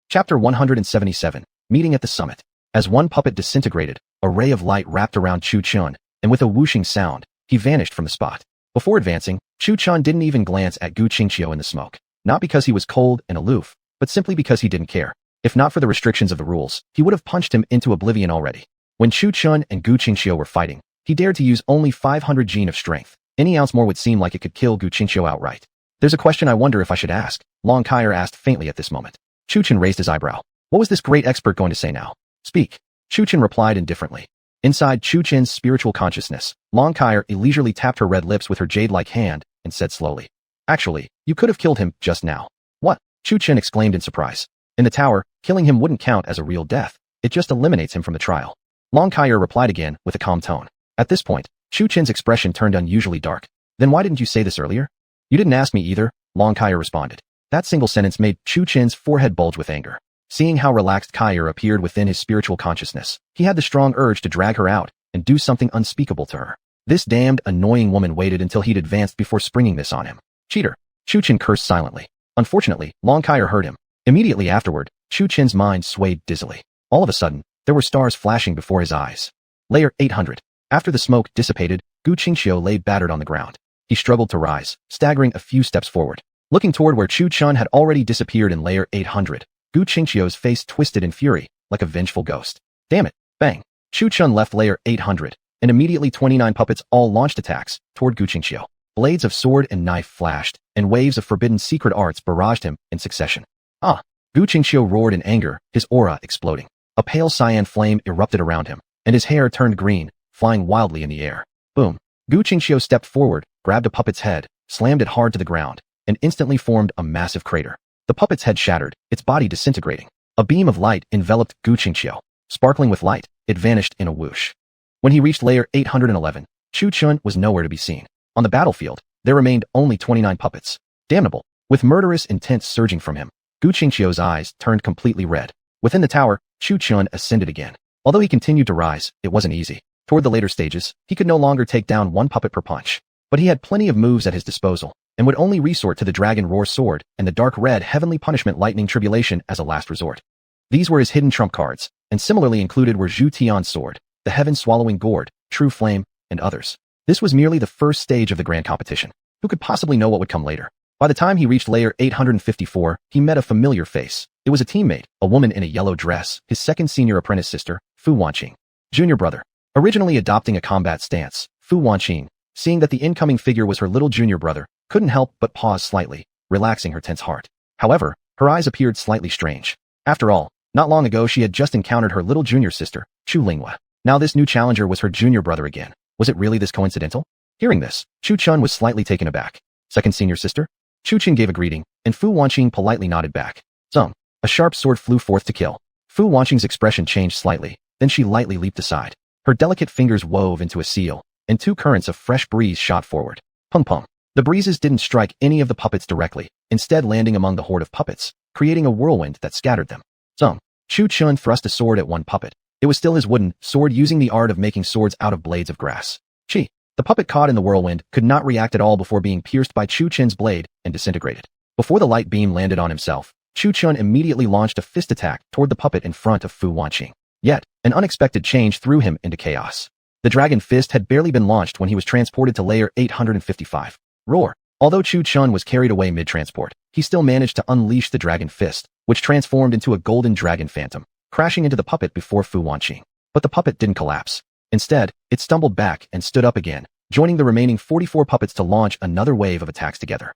Chapter 177, Meeting at the Summit. As one puppet disintegrated, a ray of light wrapped around Chu Chun, and with a whooshing sound, he vanished from the spot. Before advancing, Chu Chun didn't even glance at Gu Qingqiu in the smoke. Not because he was cold and aloof, but simply because he didn't care. If not for the restrictions of the rules, he would have punched him into oblivion already. When Chu Chun and Gu Qingqiu were fighting, he dared to use only 500 gene of strength. Any ounce more would seem like it could kill Gu Qingqiu outright. There's a question I wonder if I should ask, Long Kaier asked faintly at this moment. Chu Chun raised his eyebrow. What was this great expert going to say now? Speak. Chu Chun replied indifferently. Inside Chu Chun's spiritual consciousness, Long Kaier leisurely tapped her red lips with her jade-like hand and said slowly, actually, you could have killed him just now. What? Chu Chun exclaimed in surprise. In the tower, killing him wouldn't count as a real death. It just eliminates him from the trial. Long Kaier replied again with a calm tone. At this point, Chu Chun's expression turned unusually dark. Then why didn't you say this earlier? You didn't ask me either, Long Kaier responded. That single sentence made Chu Chun's forehead bulge with anger. Seeing how relaxed Kaier appeared within his spiritual consciousness, he had the strong urge to drag her out and do something unspeakable to her. This damned, annoying woman waited until he'd advanced before springing this on him. Cheater. Chu Chun cursed silently. Unfortunately, Long Kaier heard him. Immediately afterward, Chu Chun's mind swayed dizzily. All of a sudden, There were stars flashing before his eyes. Layer 800. After the smoke dissipated, Gu Qingxiu lay battered on the ground. He struggled to rise, staggering a few steps forward. Looking toward where Chu Chun had already disappeared in layer 800, Gu Qingxiu's face twisted in fury, like a vengeful ghost. Damn it! Bang! Chu Chun left layer 800, and immediately 29 puppets all launched attacks toward Gu Qingxiu. Blades of sword and knife flashed, and waves of forbidden secret arts barraged him in succession. Ah! Gu Qingxiu roared in anger, his aura exploding. A pale cyan flame erupted around him, and his hair turned green, flying wildly in the air. Boom! Gu Qingxiu stepped forward, grabbed a puppet's head, slammed it hard to the ground, and instantly formed a massive crater. The puppet's head shattered, its body disintegrating. A beam of light enveloped Gu Qingxiu. Sparkling with light, it vanished in a whoosh. When he reached layer 811, Chu Chun was nowhere to be seen. On the battlefield, there remained only 29 puppets. Damnable! With murderous intent surging from him, Gu Qingxiu's eyes turned completely red. Within the tower, Chu Chun ascended again. Although he continued to rise, it wasn't easy. Toward the later stages, he could no longer take down one puppet per punch. But he had plenty of moves at his disposal, and would only resort to the Dragon Roar Sword and the Dark Red Heavenly Punishment Lightning Tribulation as a last resort. These were his hidden trump cards, and similarly included were Zhu Tian's sword, the Heaven-Swallowing Gourd, True Flame, and others. This was merely the first stage of the grand competition. Who could possibly know what would come later? By the time he reached layer 854, he met a familiar face. It was a teammate, a woman in a yellow dress, his second senior apprentice sister, Fu Wanqing. Junior brother. Originally adopting a combat stance, Fu Wanqing, seeing that the incoming figure was her little junior brother, couldn't help but pause slightly, relaxing her tense heart. However, her eyes appeared slightly strange. After all, not long ago she had just encountered her little junior sister, Chu Linghua. Now this new challenger was her junior brother again. Was it really this coincidental? Hearing this, Chu Chun was slightly taken aback. Second senior sister? Chu Chun gave a greeting, and Fu Wanqing politely nodded back. Zung. A sharp sword flew forth to kill. Fu Wanqing's expression changed slightly, then she lightly leaped aside. Her delicate fingers wove into a seal, and two currents of fresh breeze shot forward. Pung pung. The breezes didn't strike any of the puppets directly, instead landing among the horde of puppets, creating a whirlwind that scattered them. Zung. Chu Chun thrust a sword at one puppet. It was still his wooden sword using the art of making swords out of blades of grass. Chi. The puppet caught in the whirlwind could not react at all before being pierced by Chu Chun's blade and disintegrated. Before the light beam landed on himself, Chu Chun immediately launched a fist attack toward the puppet in front of Fu Wanqing. Yet, an unexpected change threw him into chaos. The dragon fist had barely been launched when he was transported to layer 855. Roar. Although Chu Chun was carried away mid-transport, he still managed to unleash the dragon fist, which transformed into a golden dragon phantom, crashing into the puppet before Fu Wanqing. But the puppet didn't collapse. Instead, it stumbled back and stood up again, joining the remaining 44 puppets to launch another wave of attacks together.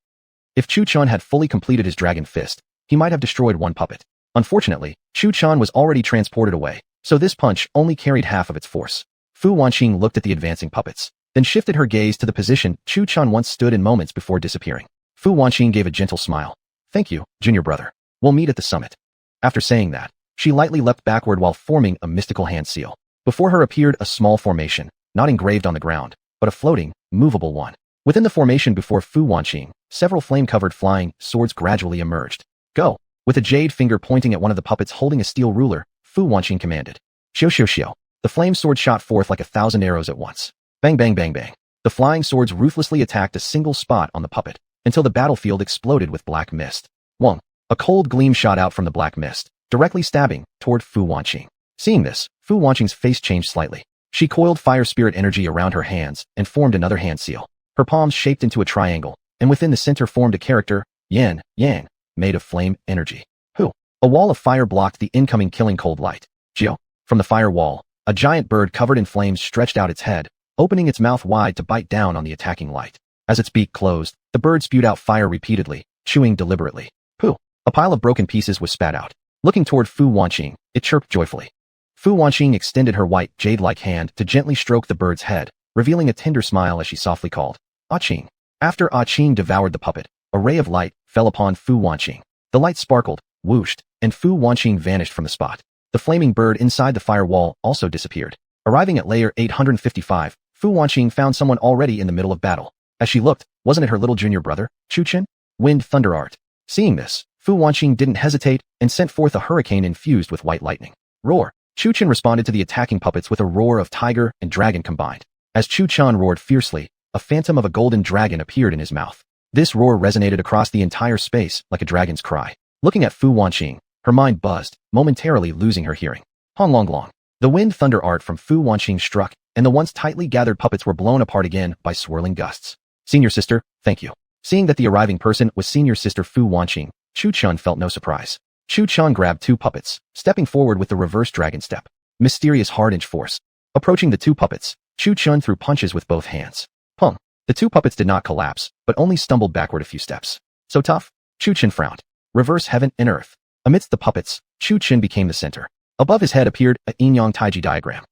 If Chu Chun had fully completed his dragon fist, he might have destroyed one puppet. Unfortunately, Chu Chun was already transported away, so this punch only carried half of its force. Fu Wanqing looked at the advancing puppets, then shifted her gaze to the position Chu Chun once stood in moments before disappearing. Fu Wanqing gave a gentle smile. Thank you, junior brother. We'll meet at the summit. After saying that, she lightly leapt backward while forming a mystical hand seal. Before her appeared a small formation, not engraved on the ground, but a floating, movable one. Within the formation before Fu Wanqing, several flame-covered flying swords gradually emerged. Go! With a jade finger pointing at one of the puppets holding a steel ruler, Fu Wanqing commanded. Xiu xiu xiu. The flame sword shot forth like 1,000 arrows at once. Bang bang bang bang. The flying swords ruthlessly attacked a single spot on the puppet, until the battlefield exploded with black mist. Wong. A cold gleam shot out from the black mist, directly stabbing toward Fu Wanqing. Seeing this, Fu Wanqing's face changed slightly. She coiled fire spirit energy around her hands and formed another hand seal. Her palms shaped into a triangle, and within the center formed a character, Yan, Yang, made of flame energy. Hu. A wall of fire blocked the incoming killing cold light. Jiao. From the fire wall, a giant bird covered in flames stretched out its head, opening its mouth wide to bite down on the attacking light. As its beak closed, the bird spewed out fire repeatedly, chewing deliberately. Hu. A pile of broken pieces was spat out. Looking toward Fu Wanqing, it chirped joyfully. Fu Wanqing extended her white, jade-like hand to gently stroke the bird's head, revealing a tender smile as she softly called, Ah Qing. After Ah Qing devoured the puppet, a ray of light fell upon Fu Wanqing. The light sparkled, whooshed, and Fu Wanqing vanished from the spot. The flaming bird inside the firewall also disappeared. Arriving at layer 855, Fu Wanqing found someone already in the middle of battle. As she looked, wasn't it her little junior brother, Chu Chun? Wind Thunder Art. Seeing this, Fu Wanqing didn't hesitate and sent forth a hurricane infused with white lightning. Roar. Chu Chun responded to the attacking puppets with a roar of tiger and dragon combined. As Chu Chun roared fiercely, a phantom of a golden dragon appeared in his mouth. This roar resonated across the entire space like a dragon's cry. Looking at Fu Wanqing, her mind buzzed, momentarily losing her hearing. Hong long long. The wind thunder art from Fu Wanqing struck, and the once tightly gathered puppets were blown apart again by swirling gusts. Senior sister, thank you. Seeing that the arriving person was senior sister Fu Wanqing, Chu Chun felt no surprise. Chu Chun grabbed two puppets, stepping forward with the reverse dragon step. Mysterious hard-inch force. Approaching the two puppets, Chu Chun threw punches with both hands. Pum. The two puppets did not collapse, but only stumbled backward a few steps. So tough? Chu Chun frowned. Reverse heaven and earth. Amidst the puppets, Chu Chun became the center. Above his head appeared a yin-yang taiji diagram.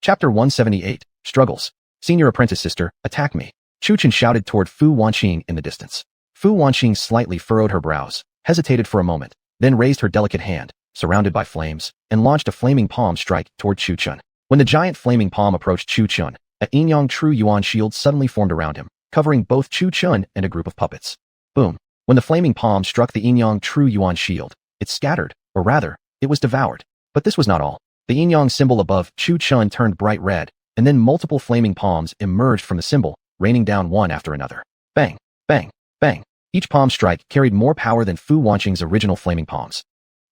Chapter 178, Struggles. Senior apprentice sister, attack me. Chu Chun shouted toward Fu Wanqing in the distance. Fu Wanqing slightly furrowed her brows, hesitated for a moment, then raised her delicate hand, surrounded by flames, and launched a flaming palm strike toward Chu Chun. When the giant flaming palm approached Chu Chun, a yin-yang true yuan shield suddenly formed around him, covering both Chu Chun and a group of puppets. Boom. When the flaming palm struck the yin-yang true yuan shield, it scattered, or rather, it was devoured. But this was not all. The yin-yang symbol above Chu Chun turned bright red, and then multiple flaming palms emerged from the symbol, raining down one after another. Bang, bang, bang. Each palm strike carried more power than Fu Wanqing's original flaming palms.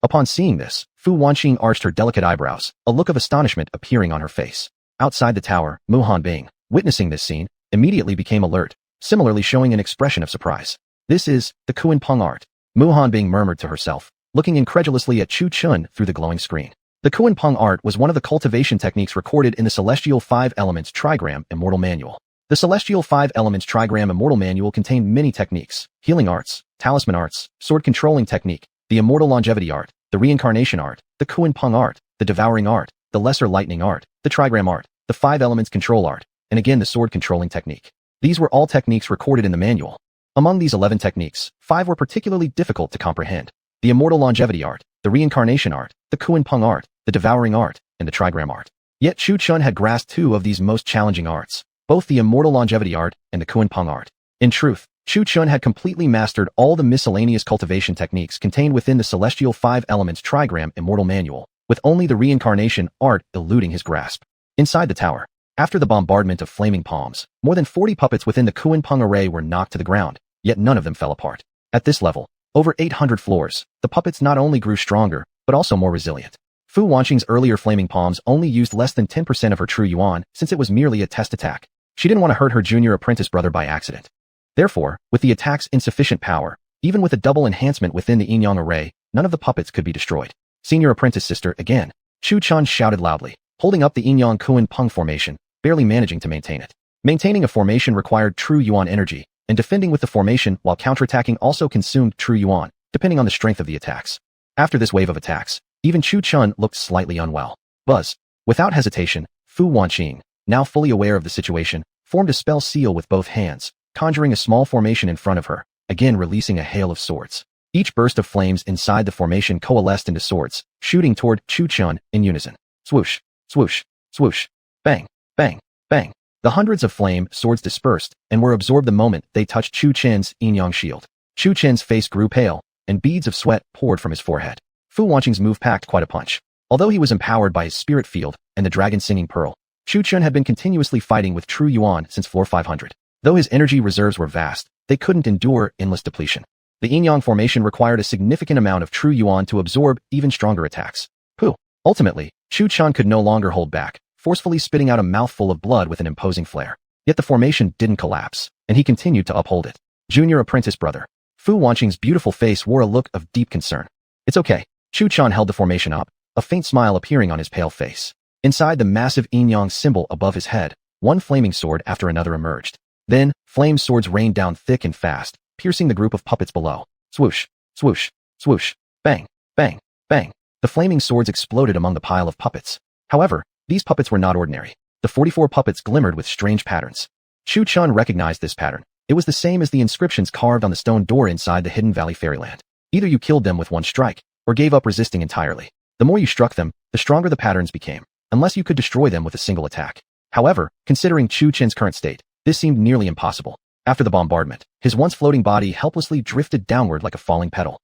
Upon seeing this, Fu Wanqing arched her delicate eyebrows, a look of astonishment appearing on her face. Outside the tower, Muhanbing, witnessing this scene, immediately became alert, similarly showing an expression of surprise. This is the Kuan Peng art. Muhanbing murmured to herself, looking incredulously at Chu Chun through the glowing screen. The Kuan Peng art was one of the cultivation techniques recorded in the Celestial 5 Elements Trigram Immortal Manual. The Celestial 5 Elements Trigram Immortal Manual contained many techniques: healing arts, talisman arts, sword controlling technique, the immortal longevity art, the reincarnation art, the Kuan Peng art, the devouring art, the lesser lightning art, the trigram art, the 5 elements control art, and again the sword controlling technique. These were all techniques recorded in the manual. Among these 11 techniques, 5 were particularly difficult to comprehend: the immortal longevity art, the reincarnation art, the Kuan Peng art, the devouring art, and the trigram art. Yet Chu Chun had grasped 2 of these most challenging arts, both the immortal longevity art and the Kuan Peng art. In truth, Chu Chun had completely mastered all the miscellaneous cultivation techniques contained within the Celestial 5 Elements Trigram Immortal Manual, with only the reincarnation art eluding his grasp. Inside the tower, after the bombardment of flaming palms, more than 40 puppets within the Kuan Peng array were knocked to the ground, yet none of them fell apart. At this level, over 800 floors, the puppets not only grew stronger, but also more resilient. Fu Wanqing's earlier flaming palms only used less than 10% of her true yuan, since it was merely a test attack. She didn't want to hurt her junior apprentice brother by accident. Therefore, with the attack's insufficient power, even with a double enhancement within the yin-yang array, none of the puppets could be destroyed. Senior apprentice sister, again. Chu Chun shouted loudly, holding up the yin-yang Kuan Peng formation, barely managing to maintain it. Maintaining a formation required true yuan energy, and defending with the formation while counterattacking also consumed true yuan, depending on the strength of the attacks. After this wave of attacks, even Chu Chun looked slightly unwell. Buzz. Without hesitation, Fu Wanqing, now fully aware of the situation, formed a spell seal with both hands, conjuring a small formation in front of her, again releasing a hail of swords. Each burst of flames inside the formation coalesced into swords, shooting toward Chu Chun in unison. Swoosh, swoosh, swoosh, bang, bang, bang. The hundreds of flame swords dispersed and were absorbed the moment they touched Chu Chen's yin-yang shield. Chu Chen's face grew pale, and beads of sweat poured from his forehead. Fu Wanqing's move packed quite a punch. Although he was empowered by his spirit field and the dragon singing pearl, Chu Chun had been continuously fighting with true yuan since floor 500. Though his energy reserves were vast, they couldn't endure endless depletion. The yin-yang formation required a significant amount of true yuan to absorb even stronger attacks. Pooh. Ultimately, Chu Chun could no longer hold back, forcefully spitting out a mouthful of blood with an imposing flare. Yet the formation didn't collapse, and he continued to uphold it. Junior apprentice brother. Fu Wanqing's beautiful face wore a look of deep concern. It's okay. Chu Chun held the formation up, a faint smile appearing on his pale face. Inside the massive yin-yang symbol above his head, one flaming sword after another emerged. Then, flame swords rained down thick and fast, piercing the group of puppets below. Swoosh, swoosh, swoosh, bang, bang, bang. The flaming swords exploded among the pile of puppets. However, these puppets were not ordinary. The 44 puppets glimmered with strange patterns. Chu Chun recognized this pattern. It was the same as the inscriptions carved on the stone door inside the Hidden Valley Fairyland. Either you killed them with one strike, or gave up resisting entirely. The more you struck them, the stronger the patterns became, unless you could destroy them with a single attack. However, considering Chu Chen's current state, this seemed nearly impossible. After the bombardment, his once floating body helplessly drifted downward like a falling petal.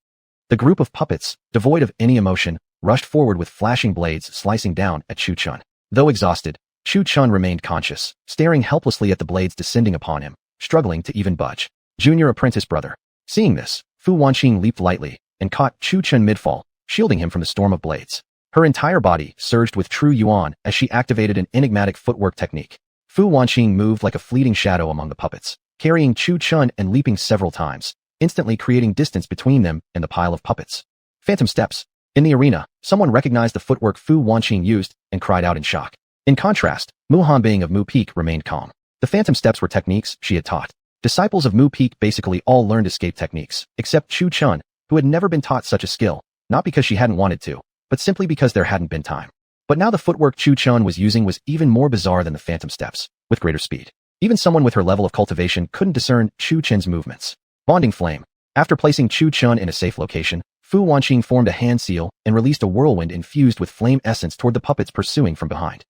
The group of puppets, devoid of any emotion, rushed forward with flashing blades slicing down at Chu Chun. Though exhausted, Chu Chun remained conscious, staring helplessly at the blades descending upon him, struggling to even budge. Junior apprentice brother. Seeing this, Fu Wanqing leaped lightly and caught Chu Chun mid-fall, shielding him from the storm of blades. Her entire body surged with true yuan as she activated an enigmatic footwork technique. Fu Wanqing moved like a fleeting shadow among the puppets, carrying Chu Chun and leaping several times, instantly creating distance between them and the pile of puppets. Phantom steps. In the arena, someone recognized the footwork Fu Wanqing used and cried out in shock. In contrast, Mu Hanbing of Mu Peak remained calm. The phantom steps were techniques she had taught. Disciples of Mu Peak basically all learned escape techniques, except Chu Chun, who had never been taught such a skill, not because she hadn't wanted to, but simply because there hadn't been time. But now the footwork Chu Chun was using was even more bizarre than the phantom steps, with greater speed. Even someone with her level of cultivation couldn't discern Chu Chun's movements. Bonding flame. After placing Chu Chun in a safe location, Fu Wanqing formed a hand seal and released a whirlwind infused with flame essence toward the puppets pursuing from behind.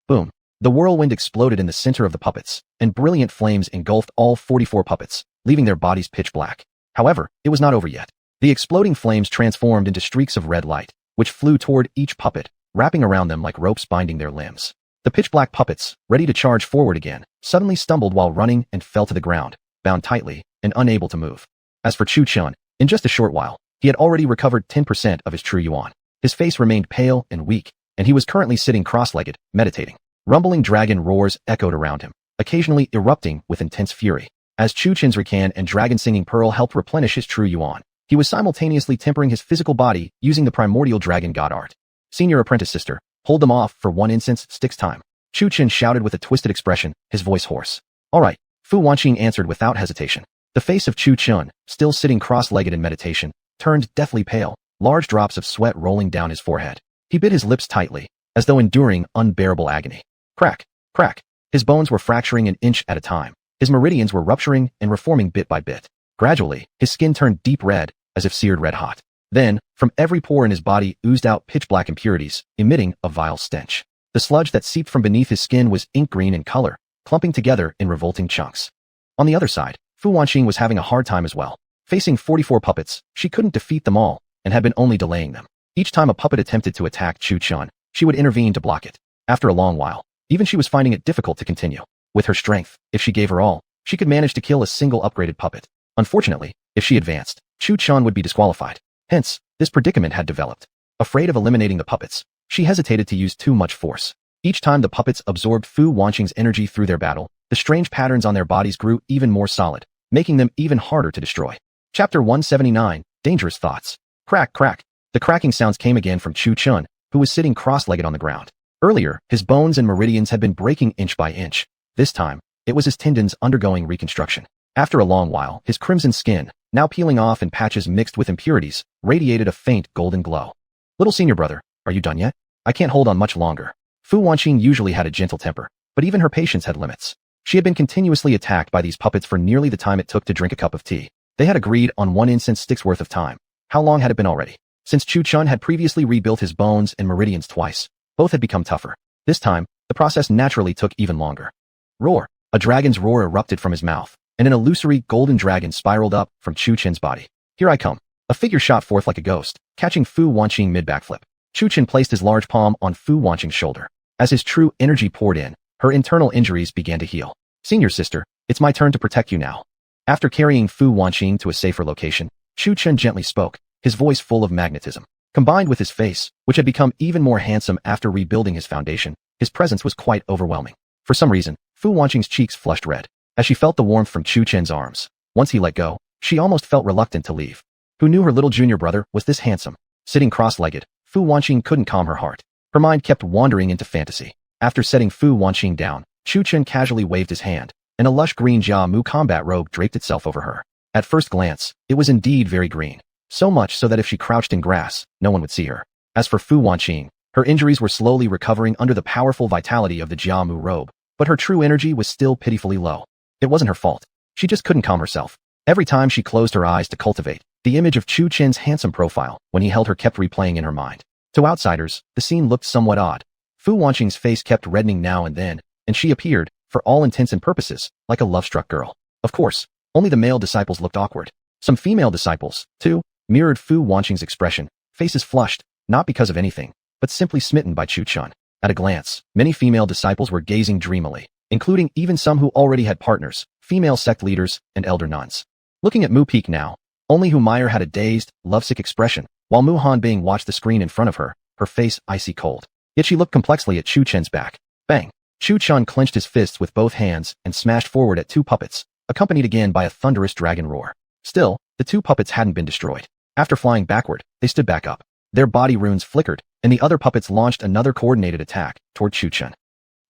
Boom. The whirlwind exploded in the center of the puppets, and brilliant flames engulfed all 44 puppets, leaving their bodies pitch black. However, it was not over yet. The exploding flames transformed into streaks of red light, which flew toward each puppet, wrapping around them like ropes binding their limbs. The pitch-black puppets, ready to charge forward again, suddenly stumbled while running and fell to the ground, bound tightly and unable to move. As for Chu Chun, in just a short while, he had already recovered 10% of his true yuan. His face remained pale and weak, and he was currently sitting cross-legged, meditating. Rumbling dragon roars echoed around him, occasionally erupting with intense fury. As Chu Chun's Rakan and dragon singing pearl helped replenish his true yuan, he was simultaneously tempering his physical body using the primordial dragon god art. Senior apprentice sister, hold them off for 1 incense sticks time. Chu Chun shouted with a twisted expression, his voice hoarse. All right, Fu Wanqing answered without hesitation. The face of Chu Chun, still sitting cross-legged in meditation, turned deathly pale, large drops of sweat rolling down his forehead. He bit his lips tightly, as though enduring unbearable agony. Crack, crack. His bones were fracturing an inch at a time. His meridians were rupturing and reforming bit by bit. Gradually, his skin turned deep red, as if seared red hot. Then, from every pore in his body oozed out pitch-black impurities, emitting a vile stench. The sludge that seeped from beneath his skin was ink green in color, clumping together in revolting chunks. On the other side, Fu Wanqing was having a hard time as well. Facing 44 puppets, she couldn't defeat them all, and had been only delaying them. Each time a puppet attempted to attack Chu Chun, she would intervene to block it. After a long while, even she was finding it difficult to continue. With her strength, if she gave her all, she could manage to kill a single upgraded puppet. Unfortunately, if she advanced, Chu Chun would be disqualified. Hence, this predicament had developed. Afraid of eliminating the puppets, she hesitated to use too much force. Each time the puppets absorbed Fu Wanqing's energy through their battle, the strange patterns on their bodies grew even more solid, making them even harder to destroy. Chapter 179, Dangerous Thoughts. Crack, crack. The cracking sounds came again from Chu Chun, who was sitting cross-legged on the ground. Earlier, his bones and meridians had been breaking inch by inch. This time, it was his tendons undergoing reconstruction. After a long while, his crimson skin, now peeling off in patches mixed with impurities, radiated a faint golden glow. Little senior brother, are you done yet? I can't hold on much longer. Fu Wanqing usually had a gentle temper, but even her patience had limits. She had been continuously attacked by these puppets for nearly the time it took to drink a cup of tea. They had agreed on 1 incense stick's worth of time. How long had it been already? Since Chu Chun had previously rebuilt his bones and meridians twice, both had become tougher. This time, the process naturally took even longer. Roar! A dragon's roar erupted from his mouth, and an illusory golden dragon spiraled up from Chu Chun's body. Here I come. A figure shot forth like a ghost, catching Fu Wanqing mid-backflip. Chu Chun placed his large palm on Fu Wanqing's shoulder. As his true energy poured in, her internal injuries began to heal. Senior sister, it's my turn to protect you now. After carrying Fu Wanqing to a safer location, Chu Chun gently spoke, his voice full of magnetism. Combined with his face, which had become even more handsome after rebuilding his foundation, his presence was quite overwhelming. For some reason, Fu Wanqing's cheeks flushed red, as she felt the warmth from Chu Chun's arms. Once he let go, she almost felt reluctant to leave. Who knew her little junior brother was this handsome? Sitting cross-legged, Fu Wanqing couldn't calm her heart. Her mind kept wandering into fantasy. After setting Fu Wanqing down, Chu Chun casually waved his hand, and a lush green Jia Mu combat robe draped itself over her. At first glance, it was indeed very green. So much so that if she crouched in grass, no one would see her. As for Fu Wanqing, her injuries were slowly recovering under the powerful vitality of the Jia Mu robe, but her true energy was still pitifully low. It wasn't her fault. She just couldn't calm herself. Every time she closed her eyes to cultivate, the image of Chu Chun's handsome profile when he held her kept replaying in her mind. To outsiders, the scene looked somewhat odd. Fu Wanqing's face kept reddening now and then, and she appeared, for all intents and purposes, like a love-struck girl. Of course, only the male disciples looked awkward. Some female disciples, too, mirrored Fu Wanqing's expression, faces flushed, not because of anything, but simply smitten by Chu Chun. At a glance, many female disciples were gazing dreamily, including even some who already had partners, female sect leaders, and elder nuns. Looking at Mu Peak now, only Humiliation had a dazed, lovesick expression, while Mu Hanbing watched the screen in front of her, her face icy cold. Yet she looked complexly at Chu Chen's back. Bang! Chu Chen clenched his fists with both hands and smashed forward at two puppets, accompanied again by a thunderous dragon roar. Still, the two puppets hadn't been destroyed. After flying backward, they stood back up. Their body runes flickered, and the other puppets launched another coordinated attack toward Chu Chen.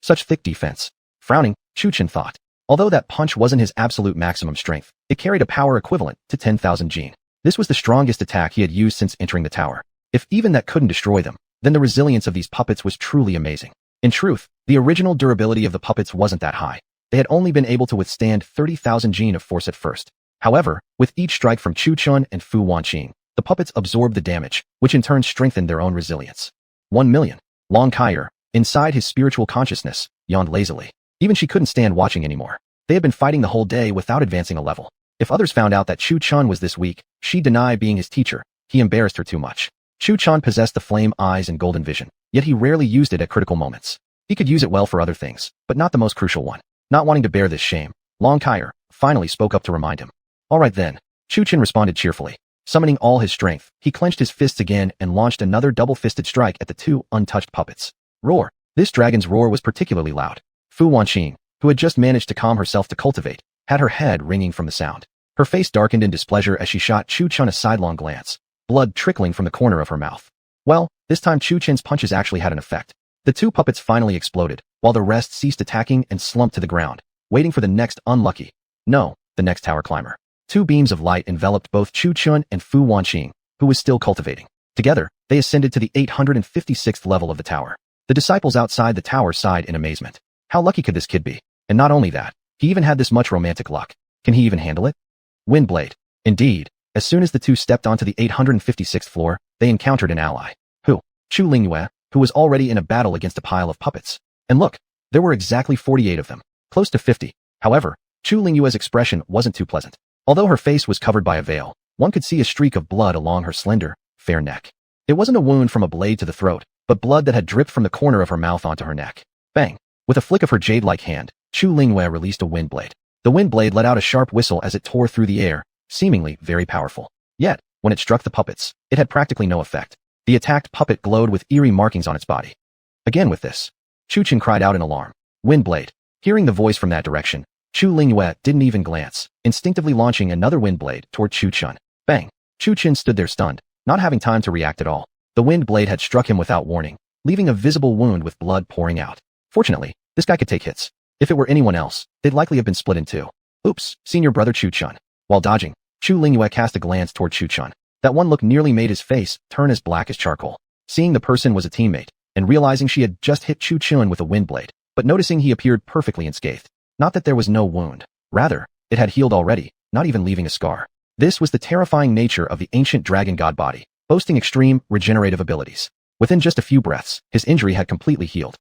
Such thick defense. Frowning, Chu Chen thought. Although that punch wasn't his absolute maximum strength, it carried a power equivalent to 10,000 Jin. This was the strongest attack he had used since entering the tower. If even that couldn't destroy them, then the resilience of these puppets was truly amazing. In truth, the original durability of the puppets wasn't that high. They had only been able to withstand 30,000 Jin of force at first. However, with each strike from Chu Chen and Fu Wanqing, the puppets absorbed the damage, which in turn strengthened their own resilience. 1 million. Long Kaier, inside his spiritual consciousness, yawned lazily. Even she couldn't stand watching anymore. They had been fighting the whole day without advancing a level. If others found out that Chu Chen was this weak, she'd deny being his teacher. He embarrassed her too much. Chu Chen possessed the flame eyes and golden vision, yet he rarely used it at critical moments. He could use it well for other things, but not the most crucial one. Not wanting to bear this shame, Long Kaier finally spoke up to remind him. All right then. Chu Chen responded cheerfully. Summoning all his strength, he clenched his fists again and launched another double-fisted strike at the two untouched puppets. Roar! This dragon's roar was particularly loud. Fu Wanqing, who had just managed to calm herself to cultivate, had her head ringing from the sound. Her face darkened in displeasure as she shot Chu Chen a sidelong glance, blood trickling from the corner of her mouth. Well, this time Chu Chen's punches actually had an effect. The two puppets finally exploded, while the rest ceased attacking and slumped to the ground, waiting for the next unlucky. No, the next tower climber. Two beams of light enveloped both Chu Chen and Fu Wanqing, who was still cultivating. Together, they ascended to the 856th level of the tower. The disciples outside the tower sighed in amazement. How lucky could this kid be? And not only that, he even had this much romantic luck. Can he even handle it? Windblade. Indeed, as soon as the two stepped onto the 856th floor, they encountered an ally. Who? Chu Lingyue, who was already in a battle against a pile of puppets. And look, there were exactly 48 of them. Close to 50. However, Chu Lingyue's expression wasn't too pleasant. Although her face was covered by a veil, one could see a streak of blood along her slender, fair neck. It wasn't a wound from a blade to the throat, but blood that had dripped from the corner of her mouth onto her neck. Bang! With a flick of her jade-like hand, Chu Lingyue released a wind blade. The wind blade let out a sharp whistle as it tore through the air, seemingly very powerful. Yet, when it struck the puppets, it had practically no effect. The attacked puppet glowed with eerie markings on its body. Again with this, Chu Chen cried out in alarm. Wind blade. Hearing the voice from that direction, Chu Lingyue didn't even glance, instinctively launching another wind blade toward Chu Chen. Bang! Chu Chen stood there stunned, not having time to react at all. The wind blade had struck him without warning, leaving a visible wound with blood pouring out. Fortunately, this guy could take hits. If it were anyone else, they'd likely have been split in two. Oops, senior brother Chu Chen. While dodging, Chu Lingyue cast a glance toward Chu Chen. That one look nearly made his face turn as black as charcoal. Seeing the person was a teammate, and realizing she had just hit Chu Chen with a wind blade, but noticing he appeared perfectly unscathed. Not that there was no wound. Rather, it had healed already, not even leaving a scar. This was the terrifying nature of the ancient dragon god body, boasting extreme, regenerative abilities. Within just a few breaths, his injury had completely healed.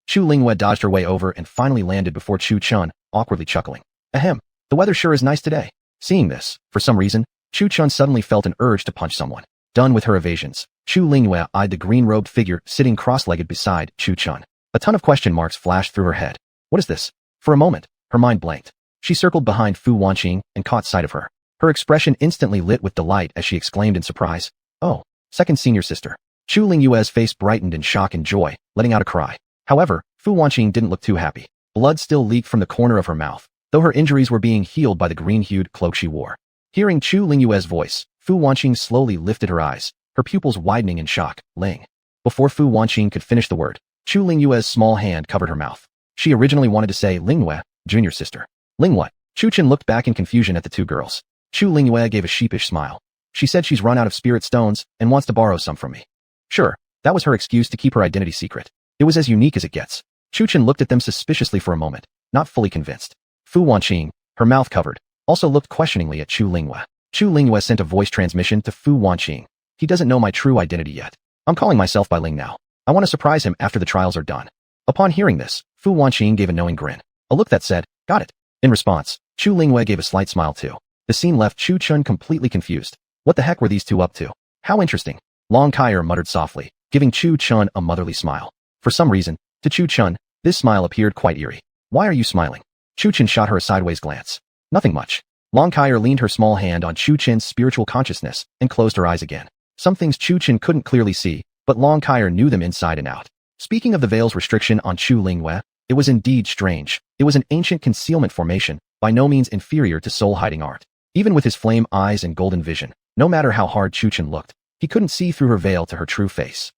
Chu Lingyue dodged her way over and finally landed before Chu Chen, awkwardly chuckling. Ahem, the weather sure is nice today. Seeing this, for some reason, Chu Chen suddenly felt an urge to punch someone. Done with her evasions, Chu Lingyue eyed the green-robed figure sitting cross-legged beside Chu Chen. A ton of question marks flashed through her head. What is this? For a moment, her mind blanked. She circled behind Fu Wanqing and caught sight of her. Her expression instantly lit with delight as she exclaimed in surprise. Oh, second senior sister. Chu Lingyue's face brightened in shock and joy, letting out a cry. However, Fu Wanqing didn't look too happy. Blood still leaked from the corner of her mouth, though her injuries were being healed by the green-hued cloak she wore. Hearing Chu Lingyue's voice, Fu Wanqing slowly lifted her eyes, her pupils widening in shock. Ling. Before Fu Wanqing could finish the word, Chu Lingyue's small hand covered her mouth. She originally wanted to say Lingyue, junior sister. Ling what? Chu Chen looked back in confusion at the two girls. Chu Lingyue gave a sheepish smile. She said she's run out of spirit stones and wants to borrow some from me. Sure, that was her excuse to keep her identity secret. It was as unique as it gets. Chu Chen looked at them suspiciously for a moment, not fully convinced. Fu Wanqing, her mouth covered, also looked questioningly at Chu Lingyue. Chu Lingyue sent a voice transmission to Fu Wanqing. He doesn't know my true identity yet. I'm calling myself by Ling now. I want to surprise him after the trials are done. Upon hearing this, Fu Wanqing gave a knowing grin. A look that said, got it. In response, Chu Lingyue gave a slight smile too. The scene left Chu Chen completely confused. What the heck were these two up to? How interesting. Long Kaier muttered softly, giving Chu Chen a motherly smile. For some reason, to Chu Chen, this smile appeared quite eerie. Why are you smiling? Chu Chen shot her a sideways glance. Nothing much. Long Kaier leaned her small hand on Chu Chen's spiritual consciousness and closed her eyes again. Some things Chu Chen couldn't clearly see, but but Long Kaier knew them inside and out. Speaking of the veil's restriction on Chu Lingyue, it was indeed strange. It was an ancient concealment formation, by no means inferior to soul-hiding art. Even with his flame eyes and golden vision, no matter how hard Chu Chen looked, he couldn't see through her veil to her true face.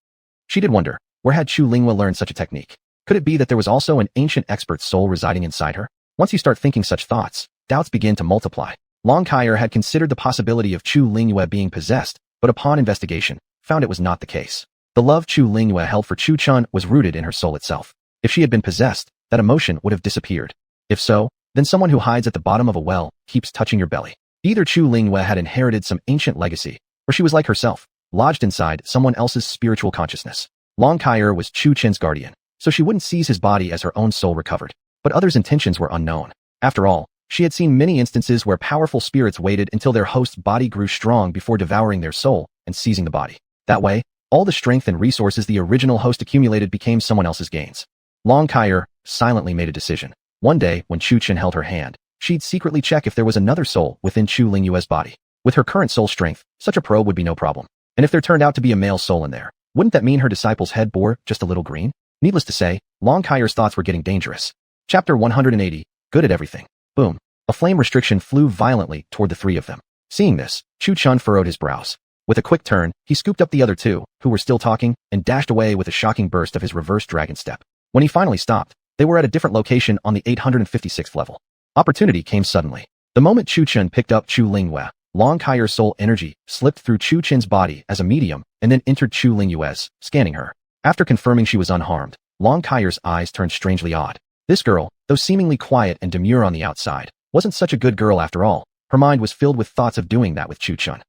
She did wonder, where had Chu Lingyue learned such a technique? Could it be that there was also an ancient expert's soul residing inside her? Once you start thinking such thoughts, doubts begin to multiply. Long Kaier had considered the possibility of Chu Lingyue being possessed, but upon investigation, found it was not the case. The love Chu Lingyue held for Chu Chen was rooted in her soul itself. If she had been possessed, that emotion would have disappeared. If so, then someone who hides at the bottom of a well keeps touching your belly. Either Chu Lingyue had inherited some ancient legacy, or she was like herself, lodged inside someone else's spiritual consciousness. Long Kaier was Chu Chen's guardian, so she wouldn't seize his body as her own soul recovered. But others' intentions were unknown. After all, she had seen many instances where powerful spirits waited until their host's body grew strong before devouring their soul and seizing the body. That way, all the strength and resources the original host accumulated became someone else's gains. Long Kaier silently made a decision. One day, when Chu Chen held her hand, she'd secretly check if there was another soul within Chu Lingyue's body. With her current soul strength, such a probe would be no problem. And if there turned out to be a male soul in there, wouldn't that mean her disciple's head bore just a little green? Needless to say, Long Kaier's thoughts were getting dangerous. Chapter 180, Good at Everything. Boom. A flame restriction flew violently toward the three of them. Seeing this, Chu Chen furrowed his brows. With a quick turn, he scooped up the other two, who were still talking, and dashed away with a shocking burst of his reverse dragon step. When he finally stopped, they were at a different location on the 856th level. Opportunity came suddenly. The moment Chu Chen picked up Chu Lingyue, Long Kaier's soul energy slipped through Chu Chen's body as a medium and then entered Chu Lingyue's, scanning her. After confirming she was unharmed, Long Kaier's eyes turned strangely odd. This girl, though seemingly quiet and demure on the outside, wasn't such a good girl after all. Her mind was filled with thoughts of doing that with Chu Chen.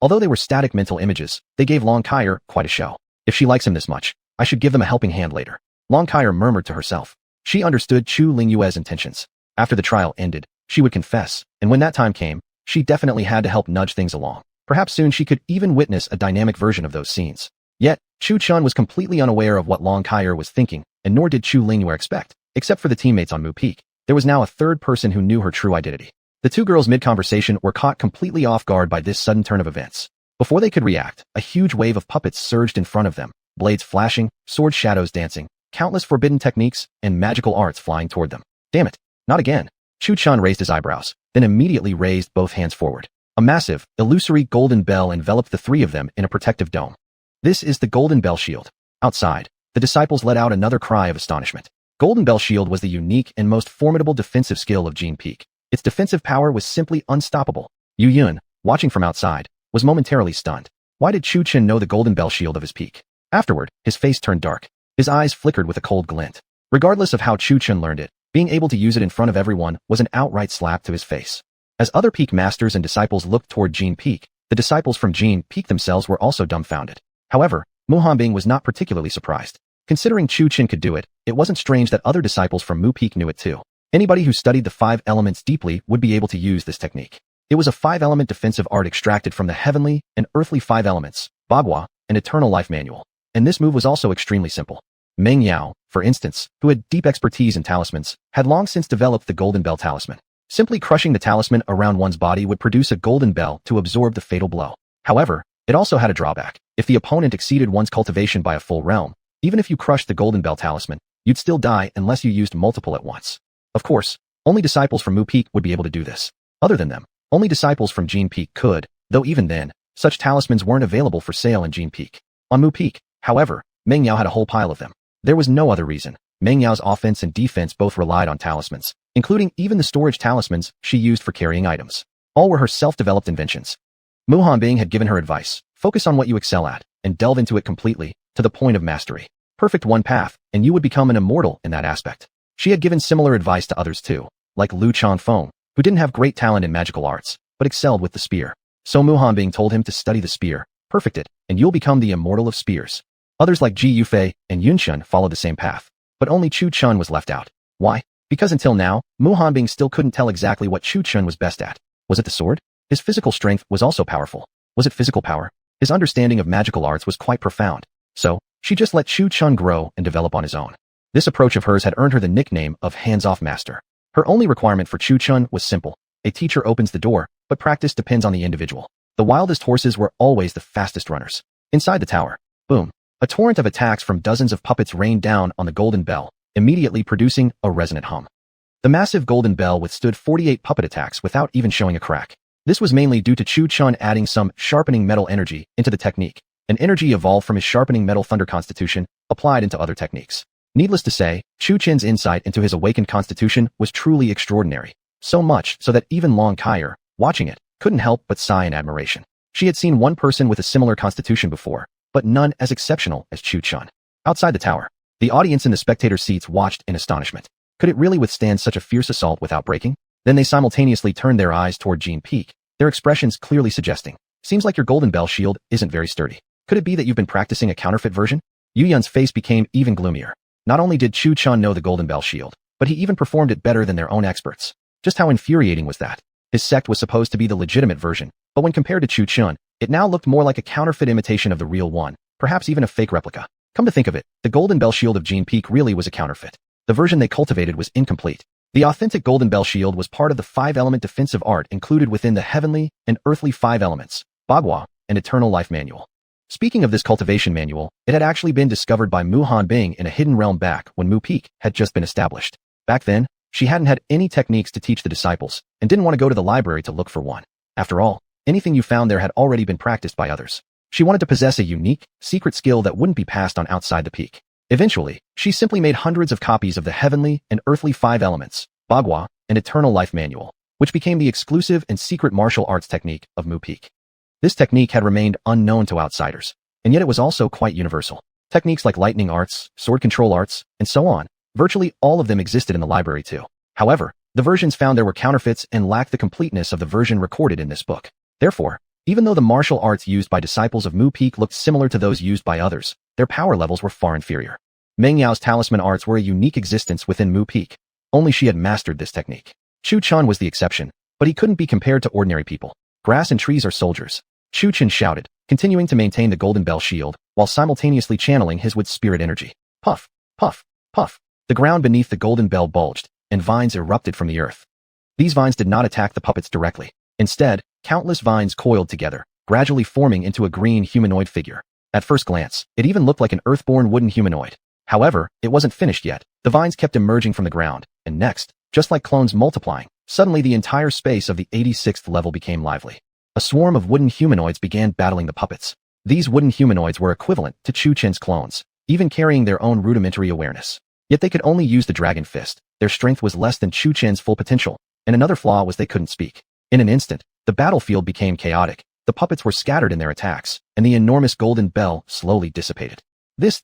Although they were static mental images, they gave Long Kaier quite a show. If she likes him this much, I should give them a helping hand later. Long Kaier murmured to herself. She understood Chu Lingyue's intentions. After the trial ended, she would confess, and when that time came, she definitely had to help nudge things along. Perhaps soon she could even witness a dynamic version of those scenes. Yet, Chu Chen was completely unaware of what Long Kaier was thinking, and nor did Chu Lingyue expect. Except for the teammates on Mu Peak, there was now a third person who knew her true identity. The two girls mid-conversation were caught completely off guard by this sudden turn of events. Before they could react, a huge wave of puppets surged in front of them, blades flashing, sword shadows dancing, countless forbidden techniques, and magical arts flying toward them. Damn it, not again. Chu Chen raised his eyebrows, then immediately raised both hands forward. A massive, illusory golden bell enveloped the three of them in a protective dome. This is the Golden Bell Shield. Outside, the disciples let out another cry of astonishment. Golden Bell Shield was the unique and most formidable defensive skill of Jean Peak. Its defensive power was simply unstoppable. Yu Yun, watching from outside, was momentarily stunned. Why did Chu Chen know the Golden Bell Shield of his peak? Afterward, his face turned dark. His eyes flickered with a cold glint. Regardless of how Chu Chen learned it, being able to use it in front of everyone was an outright slap to his face. As other Peak masters and disciples looked toward Jean Peak, the disciples from Jean Peak themselves were also dumbfounded. However, Mu Hanbing was not particularly surprised. Considering Chu Chen could do it, it wasn't strange that other disciples from Mu Peak knew it too. Anybody who studied the 5 elements deeply would be able to use this technique. It was a 5-element defensive art extracted from the heavenly and earthly 5 elements, Bagua, and Eternal Life Manual. And this move was also extremely simple. Meng Yao, for instance, who had deep expertise in talismans, had long since developed the Golden Bell Talisman. Simply crushing the talisman around one's body would produce a golden bell to absorb the fatal blow. However, it also had a drawback. If the opponent exceeded one's cultivation by a full realm, even if you crushed the Golden Bell Talisman, you'd still die unless you used multiple at once. Of course, only disciples from Mu Peak would be able to do this. Other than them, only disciples from Jean Peak could, though even then, such talismans weren't available for sale in Jean Peak. On Mu Peak, however, Meng Yao had a whole pile of them. There was no other reason. Meng Yao's offense and defense both relied on talismans, including even the storage talismans she used for carrying items. All were her self-developed inventions. Mu Hanbing had given her advice: focus on what you excel at, and delve into it completely, to the point of mastery. Perfect one path, and you would become an immortal in that aspect. She had given similar advice to others too, like Lu Chanfeng, who didn't have great talent in magical arts, but excelled with the spear. So Mu Hanbing told him to study the spear, perfect it, and you'll become the immortal of spears. Others like Ji Yufei and Yunshun followed the same path, but only Chu Chen was left out. Why? Because until now, Mu Hanbing still couldn't tell exactly what Chu Chen was best at. Was it the sword? His physical strength was also powerful. Was it physical power? His understanding of magical arts was quite profound. So, she just let Chu Chen grow and develop on his own. This approach of hers had earned her the nickname of hands-off master. Her only requirement for Chu Chen was simple. A teacher opens the door, but practice depends on the individual. The wildest horses were always the fastest runners. Inside the tower, boom, A torrent of attacks from dozens of puppets rained down on the golden bell, immediately producing a resonant hum. The massive golden bell withstood 48 puppet attacks without even showing a crack. This was mainly due to Chu Chun adding some sharpening metal energy into the technique, an energy evolved from his sharpening metal thunder constitution, applied into other techniques. Needless to say, Chu Chen's insight into his awakened constitution was truly extraordinary, so much so that even Long Kaier, watching it, couldn't help but sigh in admiration. She had seen one person with a similar constitution before, but none as exceptional as Chu Chun. Outside the tower, the audience in the spectator seats watched in astonishment. Could it really withstand such a fierce assault without breaking? Then they simultaneously turned their eyes toward Jean Peak, their expressions clearly suggesting, "Seems like your golden bell shield isn't very sturdy. Could it be that you've been practicing a counterfeit version?" Yu Yun's face became even gloomier. Not only did Chu Chun know the golden bell shield, but he even performed it better than their own experts. Just how infuriating was that? His sect was supposed to be the legitimate version, but when compared to Chu Chun, it now looked more like a counterfeit imitation of the real one, perhaps even a fake replica. Come to think of it, the golden bell shield of Jean Peak really was a counterfeit. The version they cultivated was incomplete. The authentic golden bell shield was part of the 5-element defensive art included within the heavenly and earthly 5 elements, Bagua, and Eternal Life Manual. Speaking of this cultivation manual, it had actually been discovered by Mu Hanbing in a hidden realm back when Mu Peak had just been established. Back then, she hadn't had any techniques to teach the disciples, and didn't want to go to the library to look for one. After all, anything you found there had already been practiced by others. She wanted to possess a unique, secret skill that wouldn't be passed on outside the peak. Eventually, she simply made hundreds of copies of the heavenly and earthly 5 elements, Bagua, and Eternal Life Manual, which became the exclusive and secret martial arts technique of Mu Peak. This technique had remained unknown to outsiders, and yet it was also quite universal. Techniques like lightning arts, sword control arts, and so on, virtually all of them existed in the library too. However, the versions found there were counterfeits and lacked the completeness of the version recorded in this book. Therefore, even though the martial arts used by disciples of Mu Peak looked similar to those used by others, their power levels were far inferior. Meng Yao's talisman arts were a unique existence within Mu Peak. Only she had mastered this technique. Chu Chun was the exception, but he couldn't be compared to ordinary people. Grass and trees are soldiers. Chu Chun shouted, continuing to maintain the golden bell shield, while simultaneously channeling his wood spirit energy. Puff, puff, puff. The ground beneath the golden bell bulged, and vines erupted from the earth. These vines did not attack the puppets directly. Instead, countless vines coiled together, gradually forming into a green humanoid figure. At first glance, it even looked like an earthborn wooden humanoid. However, it wasn't finished yet. The vines kept emerging from the ground, and next, just like clones multiplying, suddenly the entire space of the 86th level became lively. A swarm of wooden humanoids began battling the puppets. These wooden humanoids were equivalent to Chu Chen's clones, even carrying their own rudimentary awareness. Yet they could only use the dragon fist. Their strength was less than Chu Chen's full potential, and another flaw was they couldn't speak. In an instant, the battlefield became chaotic. The puppets were scattered in their attacks, and the enormous golden bell slowly dissipated. This.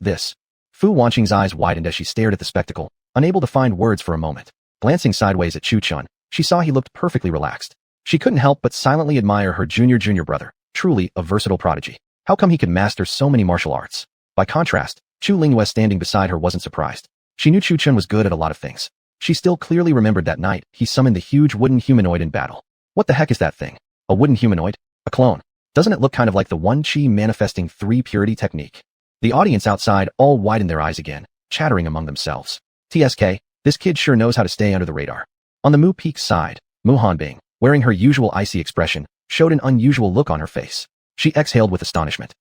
Fu Wanqing's eyes widened as she stared at the spectacle, unable to find words for a moment. Glancing sideways at Chu Chun, she saw he looked perfectly relaxed. She couldn't help but silently admire her junior brother, truly a versatile prodigy. How come he could master so many martial arts? By contrast, Chu Lingyue standing beside her wasn't surprised. She knew Chu Chun was good at a lot of things. She still clearly remembered that night he summoned the huge wooden humanoid in battle. What the heck is that thing? A wooden humanoid? A clone? Doesn't it look kind of like the 1 Qi manifesting 3 purity technique? The audience outside all widened their eyes again, chattering among themselves. TSK, this kid sure knows how to stay under the radar. On the Mu Peak side, Mu Hanbing, wearing her usual icy expression, showed an unusual look on her face. She exhaled with astonishment.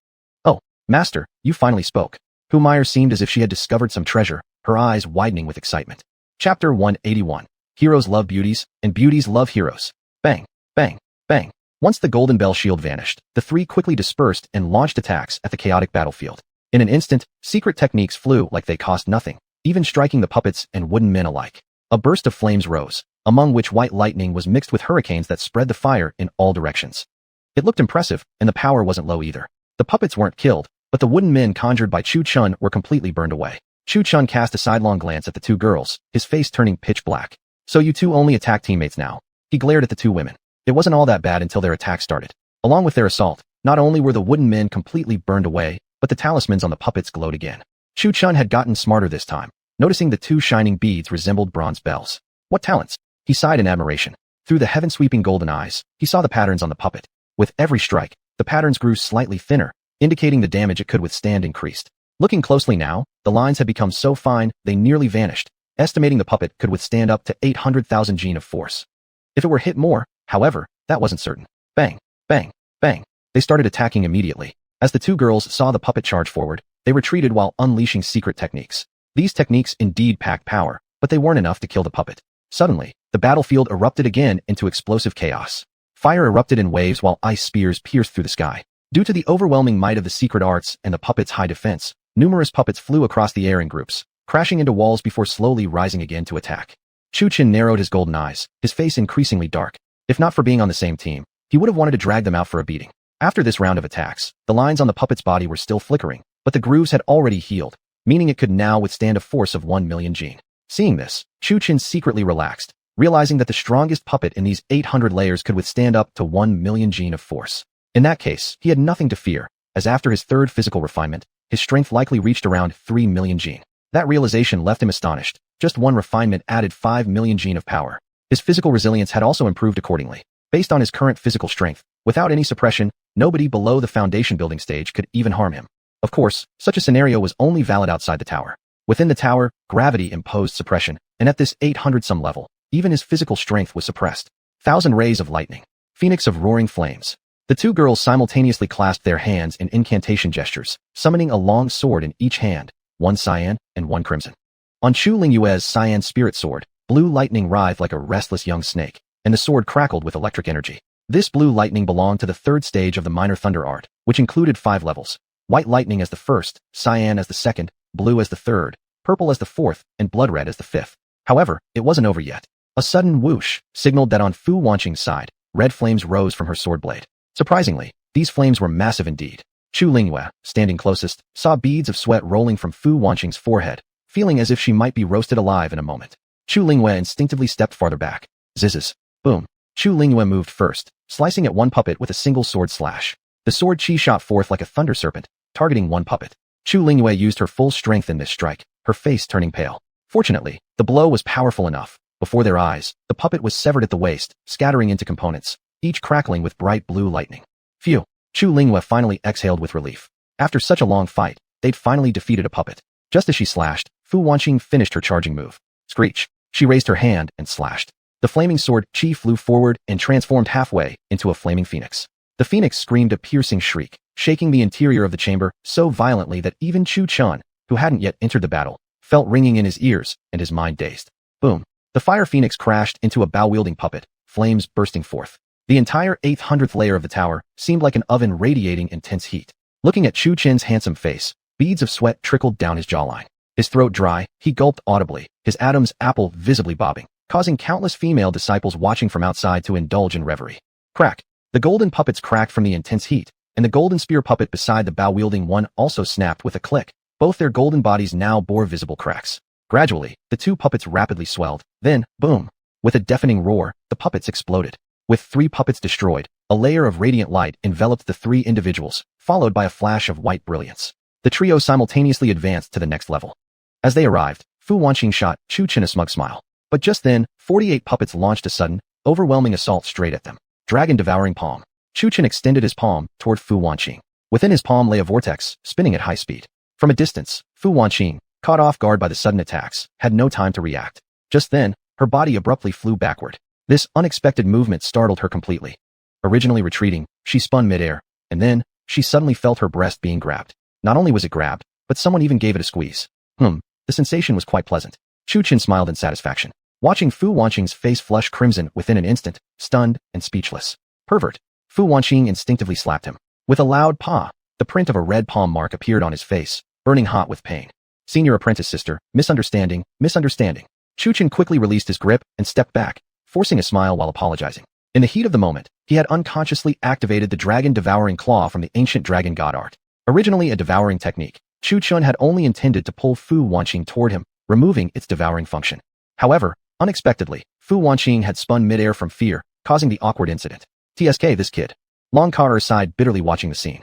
Oh, master, you finally spoke. Hu Meyer seemed as if she had discovered some treasure, her eyes widening with excitement. Chapter 181. Heroes love beauties, and beauties love heroes. Bang, bang, bang. Once the golden bell shield vanished, the 3 quickly dispersed and launched attacks at the chaotic battlefield. In an instant, secret techniques flew like they cost nothing, even striking the puppets and wooden men alike. A burst of flames rose, among which white lightning was mixed with hurricanes that spread the fire in all directions. It looked impressive, and the power wasn't low either. The puppets weren't killed, but the wooden men conjured by Chu Chun were completely burned away. Chu Chun cast a sidelong glance at the 2 girls, his face turning pitch black. So you 2 only attack teammates now. He glared at the 2 women. It wasn't all that bad until their attack started. Along with their assault, not only were the wooden men completely burned away, but the talismans on the puppets glowed again. Chu Chun had gotten smarter this time, noticing the 2 shining beads resembled bronze bells. What talents! He sighed in admiration. Through the heaven-sweeping golden eyes, he saw the patterns on the puppet. With every strike, the patterns grew slightly thinner, indicating the damage it could withstand increased. Looking closely now, the lines had become so fine they nearly vanished, estimating the puppet could withstand up to 800,000 gene of force. If it were hit more, however, that wasn't certain. Bang, bang, bang. They started attacking immediately. As the 2 girls saw the puppet charge forward, they retreated while unleashing secret techniques. These techniques indeed packed power, but they weren't enough to kill the puppet. Suddenly, the battlefield erupted again into explosive chaos. Fire erupted in waves while ice spears pierced through the sky. Due to the overwhelming might of the secret arts and the puppet's high defense, numerous puppets flew across the air in groups, crashing into walls before slowly rising again to attack. Chu Qin narrowed his golden eyes, his face increasingly dark. If not for being on the same team, he would have wanted to drag them out for a beating. After this round of attacks, the lines on the puppet's body were still flickering, but the grooves had already healed, meaning it could now withstand a force of 1 million Jin. Seeing this, Chu Qin secretly relaxed, realizing that the strongest puppet in these 800 layers could withstand up to 1 million Jin of force. In that case, he had nothing to fear, as after his third physical refinement, his strength likely reached around 3 million Jin. That realization left him astonished. Just one refinement added 5 million Jin of power. His physical resilience had also improved accordingly. Based on his current physical strength, without any suppression, nobody below the foundation building stage could even harm him. Of course, such a scenario was only valid outside the tower. Within the tower, gravity imposed suppression, and at this 800-some level, even his physical strength was suppressed. 1,000 rays of lightning. Phoenix of roaring flames. The two girls simultaneously clasped their hands in incantation gestures, summoning a long sword in each hand, one cyan and one crimson. On Chu Lingyue's cyan spirit sword, blue lightning writhed like a restless young snake, and the sword crackled with electric energy. This blue lightning belonged to the third stage of the minor thunder art, which included 5 levels. White lightning as the first, cyan as the second, blue as the third, purple as the fourth, and blood red as the fifth. However, it wasn't over yet. A sudden whoosh signaled that on Fu Wanqing's side, red flames rose from her sword blade. Surprisingly, these flames were massive indeed. Chu Lingyue, standing closest, saw beads of sweat rolling from Fu Wanqing's forehead, feeling as if she might be roasted alive in a moment. Chu Lingyue instinctively stepped farther back. Zizzes. Boom. Chu Lingyue moved first, slicing at one puppet with a single sword slash. The sword chi shot forth like a thunder serpent, targeting one puppet. Chu Lingyue used her full strength in this strike, her face turning pale. Fortunately, the blow was powerful enough. Before their eyes, the puppet was severed at the waist, scattering into components, each crackling with bright blue lightning. Phew. Chu Lingyue finally exhaled with relief. After such a long fight, they'd finally defeated a puppet. Just as she slashed, Fu Wanqing finished her charging move. Screech. She raised her hand and slashed. The flaming sword chi flew forward and transformed halfway into a flaming phoenix. The phoenix screamed a piercing shriek, shaking the interior of the chamber so violently that even Chu Chun, who hadn't yet entered the battle, felt ringing in his ears and his mind dazed. Boom. The fire phoenix crashed into a bow-wielding puppet, flames bursting forth. The entire 800th layer of the tower seemed like an oven radiating intense heat. Looking at Chu Chin's handsome face, beads of sweat trickled down his jawline. His throat dry, he gulped audibly, his Adam's apple visibly bobbing, causing countless female disciples watching from outside to indulge in reverie. Crack. The golden puppets cracked from the intense heat, and the golden spear puppet beside the bow-wielding one also snapped with a click. Both their golden bodies now bore visible cracks. Gradually, the two puppets rapidly swelled. Then, boom. With a deafening roar, the puppets exploded. With 3 puppets destroyed, a layer of radiant light enveloped the 3 individuals, followed by a flash of white brilliance. The trio simultaneously advanced to the next level. As they arrived, Fu Wanqing shot Chu Qin a smug smile. But just then, 48 puppets launched a sudden, overwhelming assault straight at them. Dragon-devouring palm. Chu Qin extended his palm toward Fu Wanqing. Within his palm lay a vortex, spinning at high speed. From a distance, Fu Wanqing, caught off guard by the sudden attacks, had no time to react. Just then, her body abruptly flew backward. This unexpected movement startled her completely. Originally retreating, she spun midair, and then, she suddenly felt her breast being grabbed. Not only was it grabbed, but someone even gave it a squeeze. The sensation was quite pleasant. Chu Qin smiled in satisfaction, watching Fu Wanqing's face flush crimson within an instant, stunned and speechless. Pervert. Fu Wanqing instinctively slapped him. With a loud paw, the print of a red palm mark appeared on his face, burning hot with pain. Senior apprentice sister, misunderstanding. Chu Qin quickly released his grip and stepped back, forcing a smile while apologizing. In the heat of the moment, he had unconsciously activated the dragon-devouring claw from the ancient dragon god art. Originally a devouring technique, Chu Chun had only intended to pull Fu Wanqing toward him, removing its devouring function. However, unexpectedly, Fu Wanqing had spun midair from fear, causing the awkward incident. TSK this kid. Long Carter sighed bitterly watching the scene.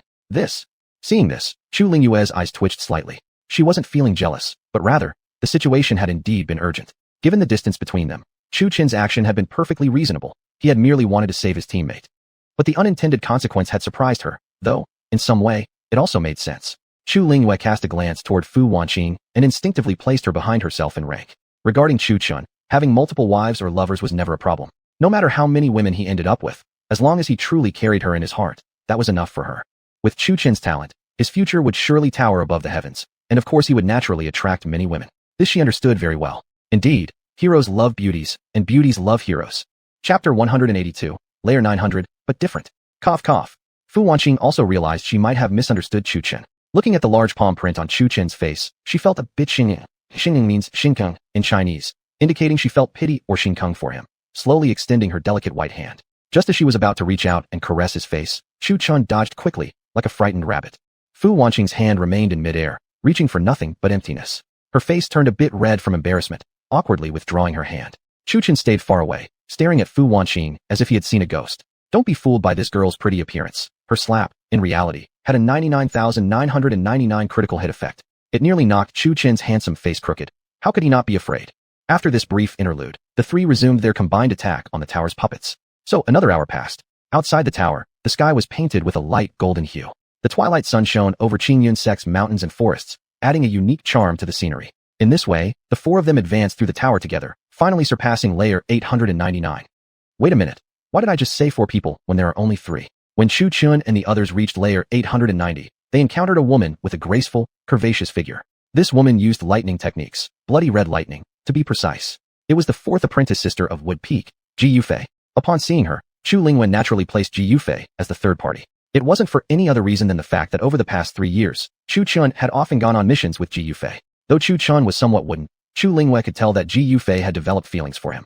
Seeing this, Chu Lingyue's eyes twitched slightly. She wasn't feeling jealous, but rather, the situation had indeed been urgent. Given the distance between them, Chu Qin's action had been perfectly reasonable. He had merely wanted to save his teammate. But the unintended consequence had surprised her, though, in some way, it also made sense. Chu Lingyue cast a glance toward Fu Wanqing and instinctively placed her behind herself in rank. Regarding Chu Chun, having multiple wives or lovers was never a problem. No matter how many women he ended up with, as long as he truly carried her in his heart, that was enough for her. With Chu Chin's talent, His future would surely tower above the heavens, and of course he would naturally attract many women. This she understood very well. Indeed, heroes love beauties, and beauties love heroes. Chapter 182, Layer 900, but different. Cough cough. Fu Wanqing also realized she might have misunderstood Chu Chen. Looking at the large palm print on Chu Chen's face, she felt a bit xinging. Xinging means xinkeng in Chinese, indicating she felt pity or xinkeng for him, slowly extending her delicate white hand. Just as she was about to reach out and caress his face, Chu Chen dodged quickly, like a frightened rabbit. Fu Wanqing's hand remained in midair, reaching for nothing but emptiness. Her face turned a bit red from embarrassment, awkwardly withdrawing her hand. Chu Chen stayed far away, staring at Fu Wanqing as if he had seen a ghost. Don't be fooled by this girl's pretty appearance. Her slap, in reality, had a 99,999 critical hit effect. It nearly knocked Chu Chen's handsome face crooked. How could he not be afraid? After this brief interlude, the three resumed their combined attack on the tower's puppets. So another hour passed. Outside the tower, the sky was painted with a light golden hue. The twilight sun shone over Qingyunsek's mountains and forests, adding a unique charm to the scenery. In this way, the four of them advanced through the tower together, finally surpassing layer 899. Wait a minute. Why did I just say 4 people when there are only 3? When Chu Chun and the others reached layer 890, they encountered a woman with a graceful, curvaceous figure. This woman used lightning techniques, bloody red lightning, to be precise. It was the 4th apprentice sister of Wood Peak, Ji Yufei. Upon seeing her, Chu Lingwen naturally placed Ji Yufei as the third party. It wasn't for any other reason than the fact that over the past 3 years, Chu Chun had often gone on missions with Ji Yufei. Though Chu Chun was somewhat wooden, Chu Lingwei could tell that Ji Yufei had developed feelings for him.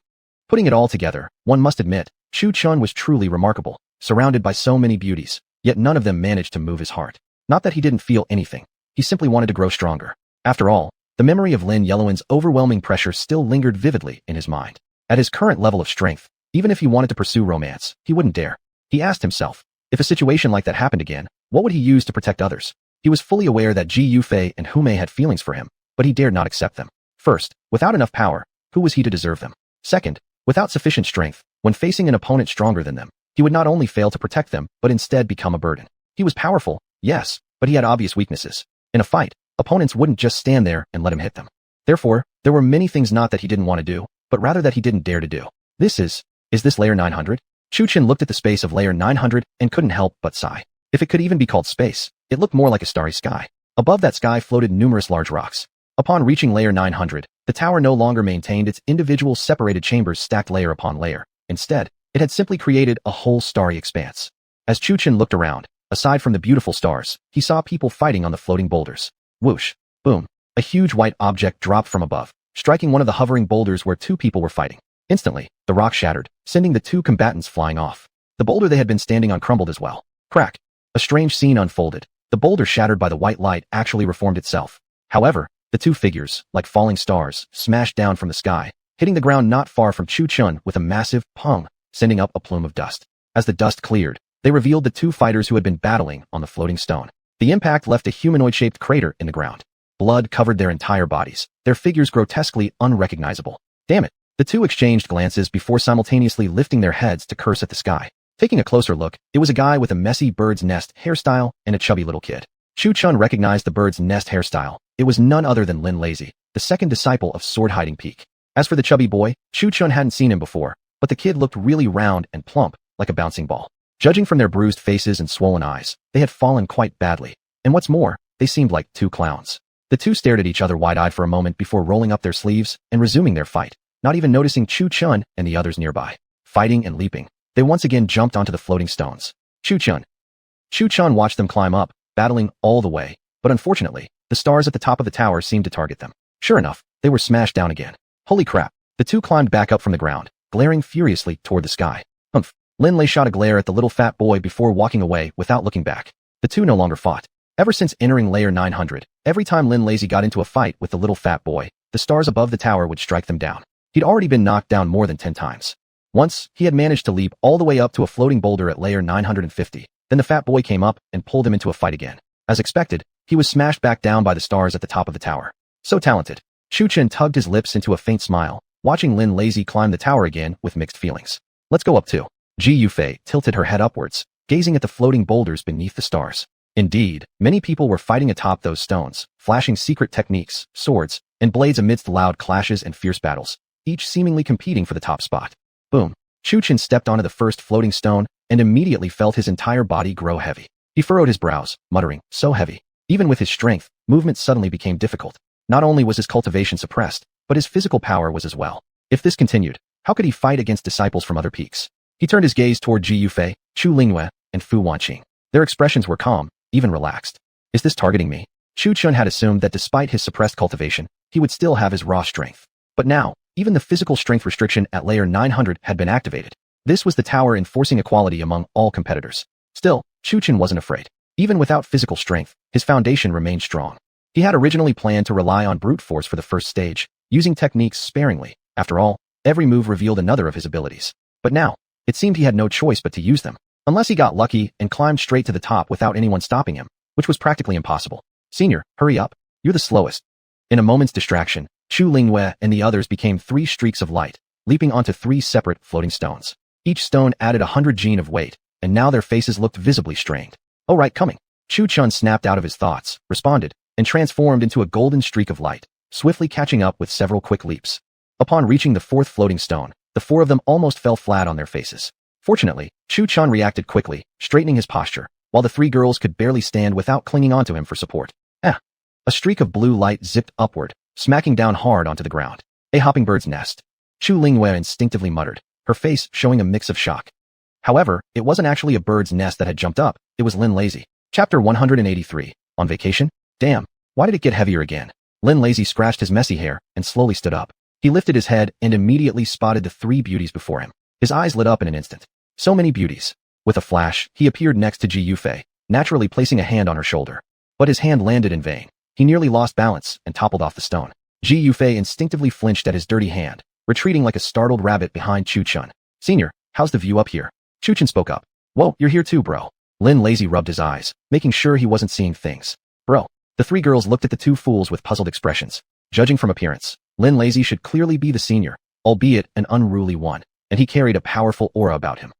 Putting it all together, one must admit, Chu Chun was truly remarkable, surrounded by so many beauties, yet none of them managed to move his heart. Not that he didn't feel anything, he simply wanted to grow stronger. After all, the memory of Lin Yellowin's overwhelming pressure still lingered vividly in his mind. At his current level of strength, even if he wanted to pursue romance, he wouldn't dare. He asked himself, if a situation like that happened again, what would he use to protect others? He was fully aware that Ji Yufei and Hu Mei had feelings for him, but he dared not accept them. First, without enough power, who was he to deserve them? Second, without sufficient strength, when facing an opponent stronger than them, he would not only fail to protect them, but instead become a burden. He was powerful, yes, but he had obvious weaknesses. In a fight, opponents wouldn't just stand there and let him hit them. Therefore, there were many things not that he didn't want to do, but rather that he didn't dare to do. Is this layer 900? Chu Chen looked at the space of layer 900 and couldn't help but sigh. If it could even be called space, it looked more like a starry sky. Above that sky floated numerous large rocks. Upon reaching layer 900, the tower no longer maintained its individual separated chambers stacked layer upon layer. Instead, it had simply created a whole starry expanse. As Chu Chen looked around, aside from the beautiful stars, he saw people fighting on the floating boulders. Whoosh, boom, a huge white object dropped from above, striking one of the hovering boulders where 2 people were fighting. Instantly, the rock shattered, sending the 2 combatants flying off. The boulder they had been standing on crumbled as well. Crack. A strange scene unfolded. The boulder shattered by the white light actually reformed itself. However, the 2 figures, like falling stars, smashed down from the sky, hitting the ground not far from Chu Chun with a massive pong, sending up a plume of dust. As the dust cleared, they revealed the 2 fighters who had been battling on the floating stone. The impact left a humanoid-shaped crater in the ground. Blood covered their entire bodies, their figures grotesquely unrecognizable. Damn it. The 2 exchanged glances before simultaneously lifting their heads to curse at the sky. Taking a closer look, it was a guy with a messy bird's nest hairstyle and a chubby little kid. Chu Chun recognized the bird's nest hairstyle. It was none other than Lin Lazy, the 2nd disciple of Sword Hiding Peak. As for the chubby boy, Chu Chun hadn't seen him before, but the kid looked really round and plump, like a bouncing ball. Judging from their bruised faces and swollen eyes, they had fallen quite badly. And what's more, they seemed like 2 clowns. The 2 stared at each other wide-eyed for a moment before rolling up their sleeves and resuming their fight, not even noticing Chu Chun and the others nearby. Fighting and leaping, they once again jumped onto the floating stones. Chu Chun watched them climb up, battling all the way, but unfortunately, the stars at the top of the tower seemed to target them. Sure enough, they were smashed down again. Holy crap. The 2 climbed back up from the ground, glaring furiously toward the sky. Humph. Lin Lei shot a glare at the little fat boy before walking away without looking back. The 2 no longer fought. Ever since entering layer 900, every time Lin Lazy got into a fight with the little fat boy, the stars above the tower would strike them down. He'd already been knocked down more than 10 times. Once, he had managed to leap all the way up to a floating boulder at layer 950. Then the fat boy came up and pulled him into a fight again. As expected, he was smashed back down by the stars at the top of the tower. So talented. Chu Chen tugged his lips into a faint smile, watching Lin Lazy climb the tower again with mixed feelings. Let's go up too. Ji Yufei tilted her head upwards, gazing at the floating boulders beneath the stars. Indeed, many people were fighting atop those stones, flashing secret techniques, swords, and blades amidst loud clashes and fierce battles, each seemingly competing for the top spot. Boom. Chu Chen stepped onto the first floating stone and immediately felt his entire body grow heavy. He furrowed his brows, muttering, so heavy. Even with his strength, movement suddenly became difficult. Not only was his cultivation suppressed, but his physical power was as well. If this continued, how could he fight against disciples from other peaks? He turned his gaze toward Ji Yufei, Chu Lingyue, and Fu Wanqing. Their expressions were calm, even relaxed. Is this targeting me? Chu Chun had assumed that despite his suppressed cultivation, he would still have his raw strength. But now, even the physical strength restriction at layer 900 had been activated. This was the tower enforcing equality among all competitors. Still, Chu Chun wasn't afraid. Even without physical strength, his foundation remained strong. He had originally planned to rely on brute force for the first stage, using techniques sparingly. After all, every move revealed another of his abilities. But now, it seemed he had no choice but to use them. Unless he got lucky and climbed straight to the top without anyone stopping him, which was practically impossible. Senior, hurry up. You're the slowest. In a moment's distraction, Chu Lingyue and the others became 3 streaks of light, leaping onto 3 separate floating stones. Each stone added 100 gene of weight, and now their faces looked visibly strained. Oh right, coming. Chu Chun snapped out of his thoughts, responded, and transformed into a golden streak of light, swiftly catching up with several quick leaps. Upon reaching the 4th floating stone, the 4 of them almost fell flat on their faces. Fortunately, Chu Chun reacted quickly, straightening his posture, while the 3 girls could barely stand without clinging onto him for support. A streak of blue light zipped upward, smacking down hard onto the ground. A hopping bird's nest. Chu Lingyue instinctively muttered, her face showing a mix of shock. However, it wasn't actually a bird's nest that had jumped up, it was Lin Lazy. Chapter 183. On vacation? Damn, why did it get heavier again? Lin Lazy scratched his messy hair and slowly stood up. He lifted his head and immediately spotted the 3 beauties before him. His eyes lit up in an instant. So many beauties. With a flash, he appeared next to Ji Yufei, naturally placing a hand on her shoulder. But his hand landed in vain. He nearly lost balance and toppled off the stone. Ji Yufei instinctively flinched at his dirty hand, retreating like a startled rabbit behind Chu Chun. Senior, how's the view up here? Chu Chun spoke up. Whoa, you're here too, bro. Lin Lazy rubbed his eyes, making sure he wasn't seeing things. Bro. The 3 girls looked at the 2 fools with puzzled expressions. Judging from appearance, Lin Lazy should clearly be the senior, albeit an unruly one, and he carried a powerful aura about him.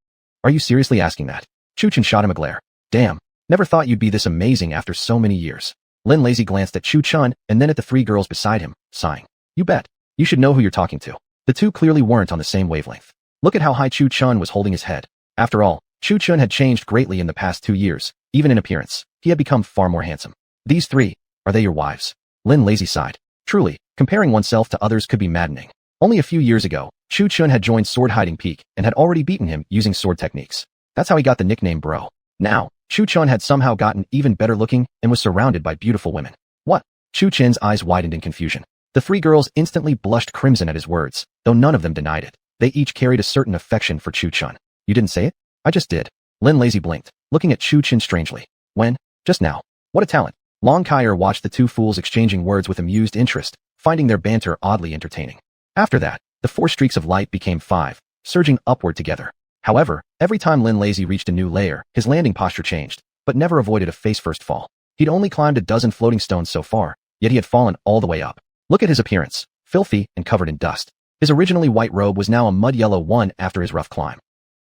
Are you seriously asking that? Chu Chun shot him a glare. Damn, never thought you'd be this amazing after so many years. Lin Lazy glanced at Chu Chun and then at the 3 girls beside him, sighing. You bet. You should know who you're talking to. The 2 clearly weren't on the same wavelength. Look at how high Chu Chun was holding his head. After all, Chu Chun had changed greatly in the past 2 years, even in appearance. He had become far more handsome. These 3, are they your wives? Lin Lazy sighed. Truly, comparing oneself to others could be maddening. Only a few years ago, Chu Chun had joined Sword Hiding Peak and had already beaten him using sword techniques. That's how he got the nickname Bro. Now, Chu Chun had somehow gotten even better looking and was surrounded by beautiful women. What? Chu Chun's eyes widened in confusion. The 3 girls instantly blushed crimson at his words, though none of them denied it. They each carried a certain affection for Chu Chun. You didn't say it? I just did. Lin Lazy blinked, looking at Chu Chun strangely. When? Just now. What a talent. Long Kaier watched the 2 fools exchanging words with amused interest, finding their banter oddly entertaining. After that, the 4 streaks of light became 5, surging upward together. However, every time Lin Lazy reached a new layer, his landing posture changed, but never avoided a face-first fall. He'd only climbed a dozen floating stones so far, yet he had fallen all the way up. Look at his appearance, filthy and covered in dust. His originally white robe was now a mud-yellow one after his rough climb.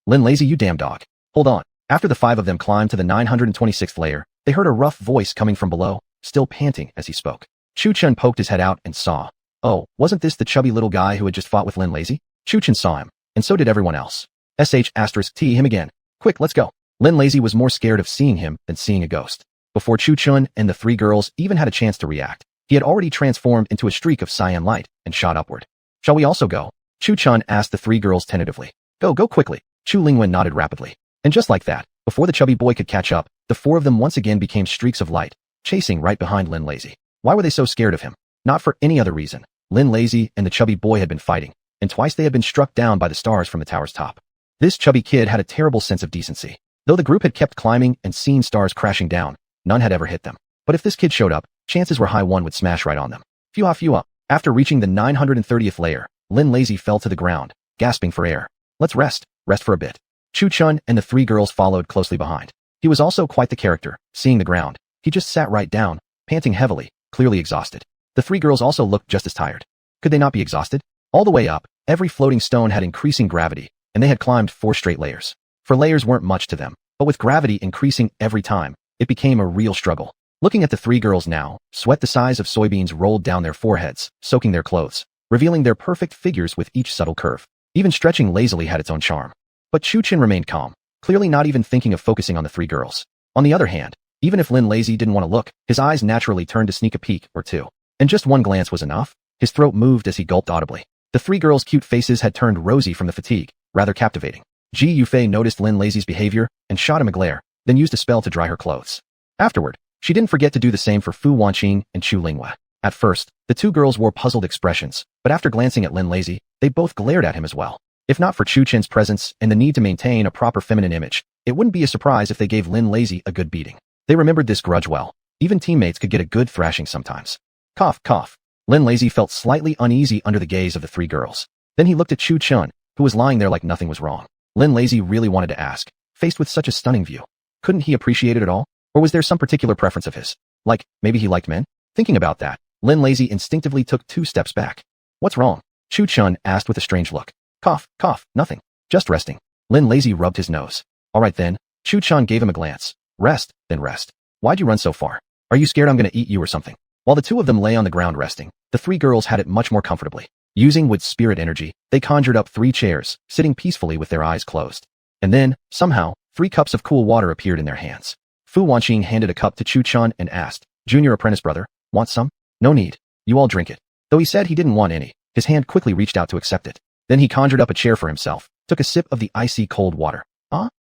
Lin Lazy, you damn dog. Hold on. After the 5 of them climbed to the 926th layer, they heard a rough voice coming from below, still panting as he spoke. Chu Chun poked his head out and saw. Oh, wasn't this the chubby little guy who had just fought with Lin Lazy? Chu Chun saw him, and so did everyone else. *T him again. Quick, let's go. Lin Lazy was more scared of seeing him than seeing a ghost. Before Chu Chun and the 3 girls even had a chance to react, he had already transformed into a streak of cyan light and shot upward. Shall we also go? Chu Chun asked the 3 girls tentatively. Go quickly. Chu Lingyue nodded rapidly. And just like that, before the chubby boy could catch up, the 4 of them once again became streaks of light, chasing right behind Lin Lazy. Why were they so scared of him? Not for any other reason. Lin Lazy and the chubby boy had been fighting, and twice they had been struck down by the stars from the tower's top. This chubby kid had a terrible sense of decency. Though the group had kept climbing and seen stars crashing down, none had ever hit them. But if this kid showed up, chances were high one would smash right on them. Phew up. After reaching the 930th layer, Lin Lazy fell to the ground, gasping for air. Let's rest for a bit. Chu Chun and the 3 girls followed closely behind. He was also quite the character. Seeing the ground, he just sat right down, panting heavily, clearly exhausted. The 3 girls also looked just as tired. Could they not be exhausted? All the way up, every floating stone had increasing gravity, and they had climbed 4 straight layers. For layers weren't much to them, but with gravity increasing every time, it became a real struggle. Looking at the 3 girls now, sweat the size of soybeans rolled down their foreheads, soaking their clothes, revealing their perfect figures with each subtle curve. Even stretching lazily had its own charm. But Chu Chun remained calm, clearly not even thinking of focusing on the 3 girls. On the other hand, even if Lin Lazy didn't want to look, his eyes naturally turned to sneak a peek or two. And just one glance was enough. His throat moved as he gulped audibly. The three girls' cute faces had turned rosy from the fatigue, rather captivating. Ji Yufei noticed Lin Lazy's behavior and shot him a glare, then used a spell to dry her clothes. Afterward, she didn't forget to do the same for Fu Wanqing and Chu Linghua. At first, the two girls wore puzzled expressions, but after glancing at Lin Lazy, they both glared at him as well. If not for Chu Chen's presence and the need to maintain a proper feminine image, it wouldn't be a surprise if they gave Lin Lazy a good beating. They remembered this grudge well. Even teammates could get a good thrashing sometimes. Cough, cough. Lin Lazy felt slightly uneasy under the gaze of the three girls. Then he looked at Chu Chun, who was lying there like nothing was wrong. Lin Lazy really wanted to ask, faced with such a stunning view. Couldn't he appreciate it at all? Or was there some particular preference of his? Like, maybe he liked men? Thinking about that, Lin Lazy instinctively took 2 steps back. What's wrong? Chu Chun asked with a strange look. Cough, cough, nothing. Just resting. Lin Lazy rubbed his nose. Alright then. Chu Chun gave him a glance. Rest, then rest. Why'd you run so far? Are you scared I'm gonna eat you or something? While the two of them lay on the ground resting, the three girls had it much more comfortably. Using Wood's spirit energy, they conjured up 3 chairs, sitting peacefully with their eyes closed. And then, somehow, 3 cups of cool water appeared in their hands. Fu Wanqing handed a cup to Chu Chun and asked, Junior apprentice brother, want some? No need. You all drink it. Though he said he didn't want any, his hand quickly reached out to accept it. Then he conjured up a chair for himself, took a sip of the icy cold water.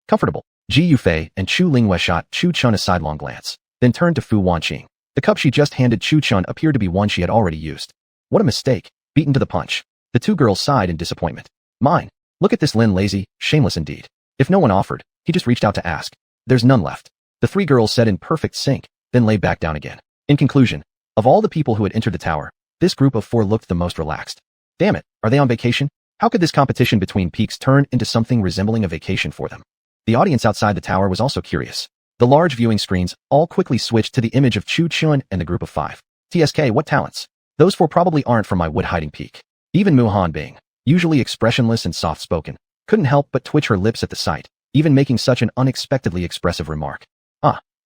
Comfortable. Ji Yufei and Chu Linghua shot Chu Chun a sidelong glance, then turned to Fu Wanqing. The cup she just handed Chu Chun appeared to be one she had already used. What a mistake. Beaten to the punch. The 2 girls sighed in disappointment. Mine. Look at this Lin Lazy, shameless indeed. If no one offered, he just reached out to ask. There's none left. The 3 girls said in perfect sync, then lay back down again. In conclusion, of all the people who had entered the tower, this group of 4 looked the most relaxed. Damn it, are they on vacation? How could this competition between peaks turn into something resembling a vacation for them? The audience outside the tower was also curious. The large viewing screens all quickly switched to the image of Chu Chun and the group of 5. TSK, what talents? Those 4 probably aren't from my wood hiding peak. Even Muhan Bing, usually expressionless and soft-spoken, couldn't help but twitch her lips at the sight, even making such an unexpectedly expressive remark.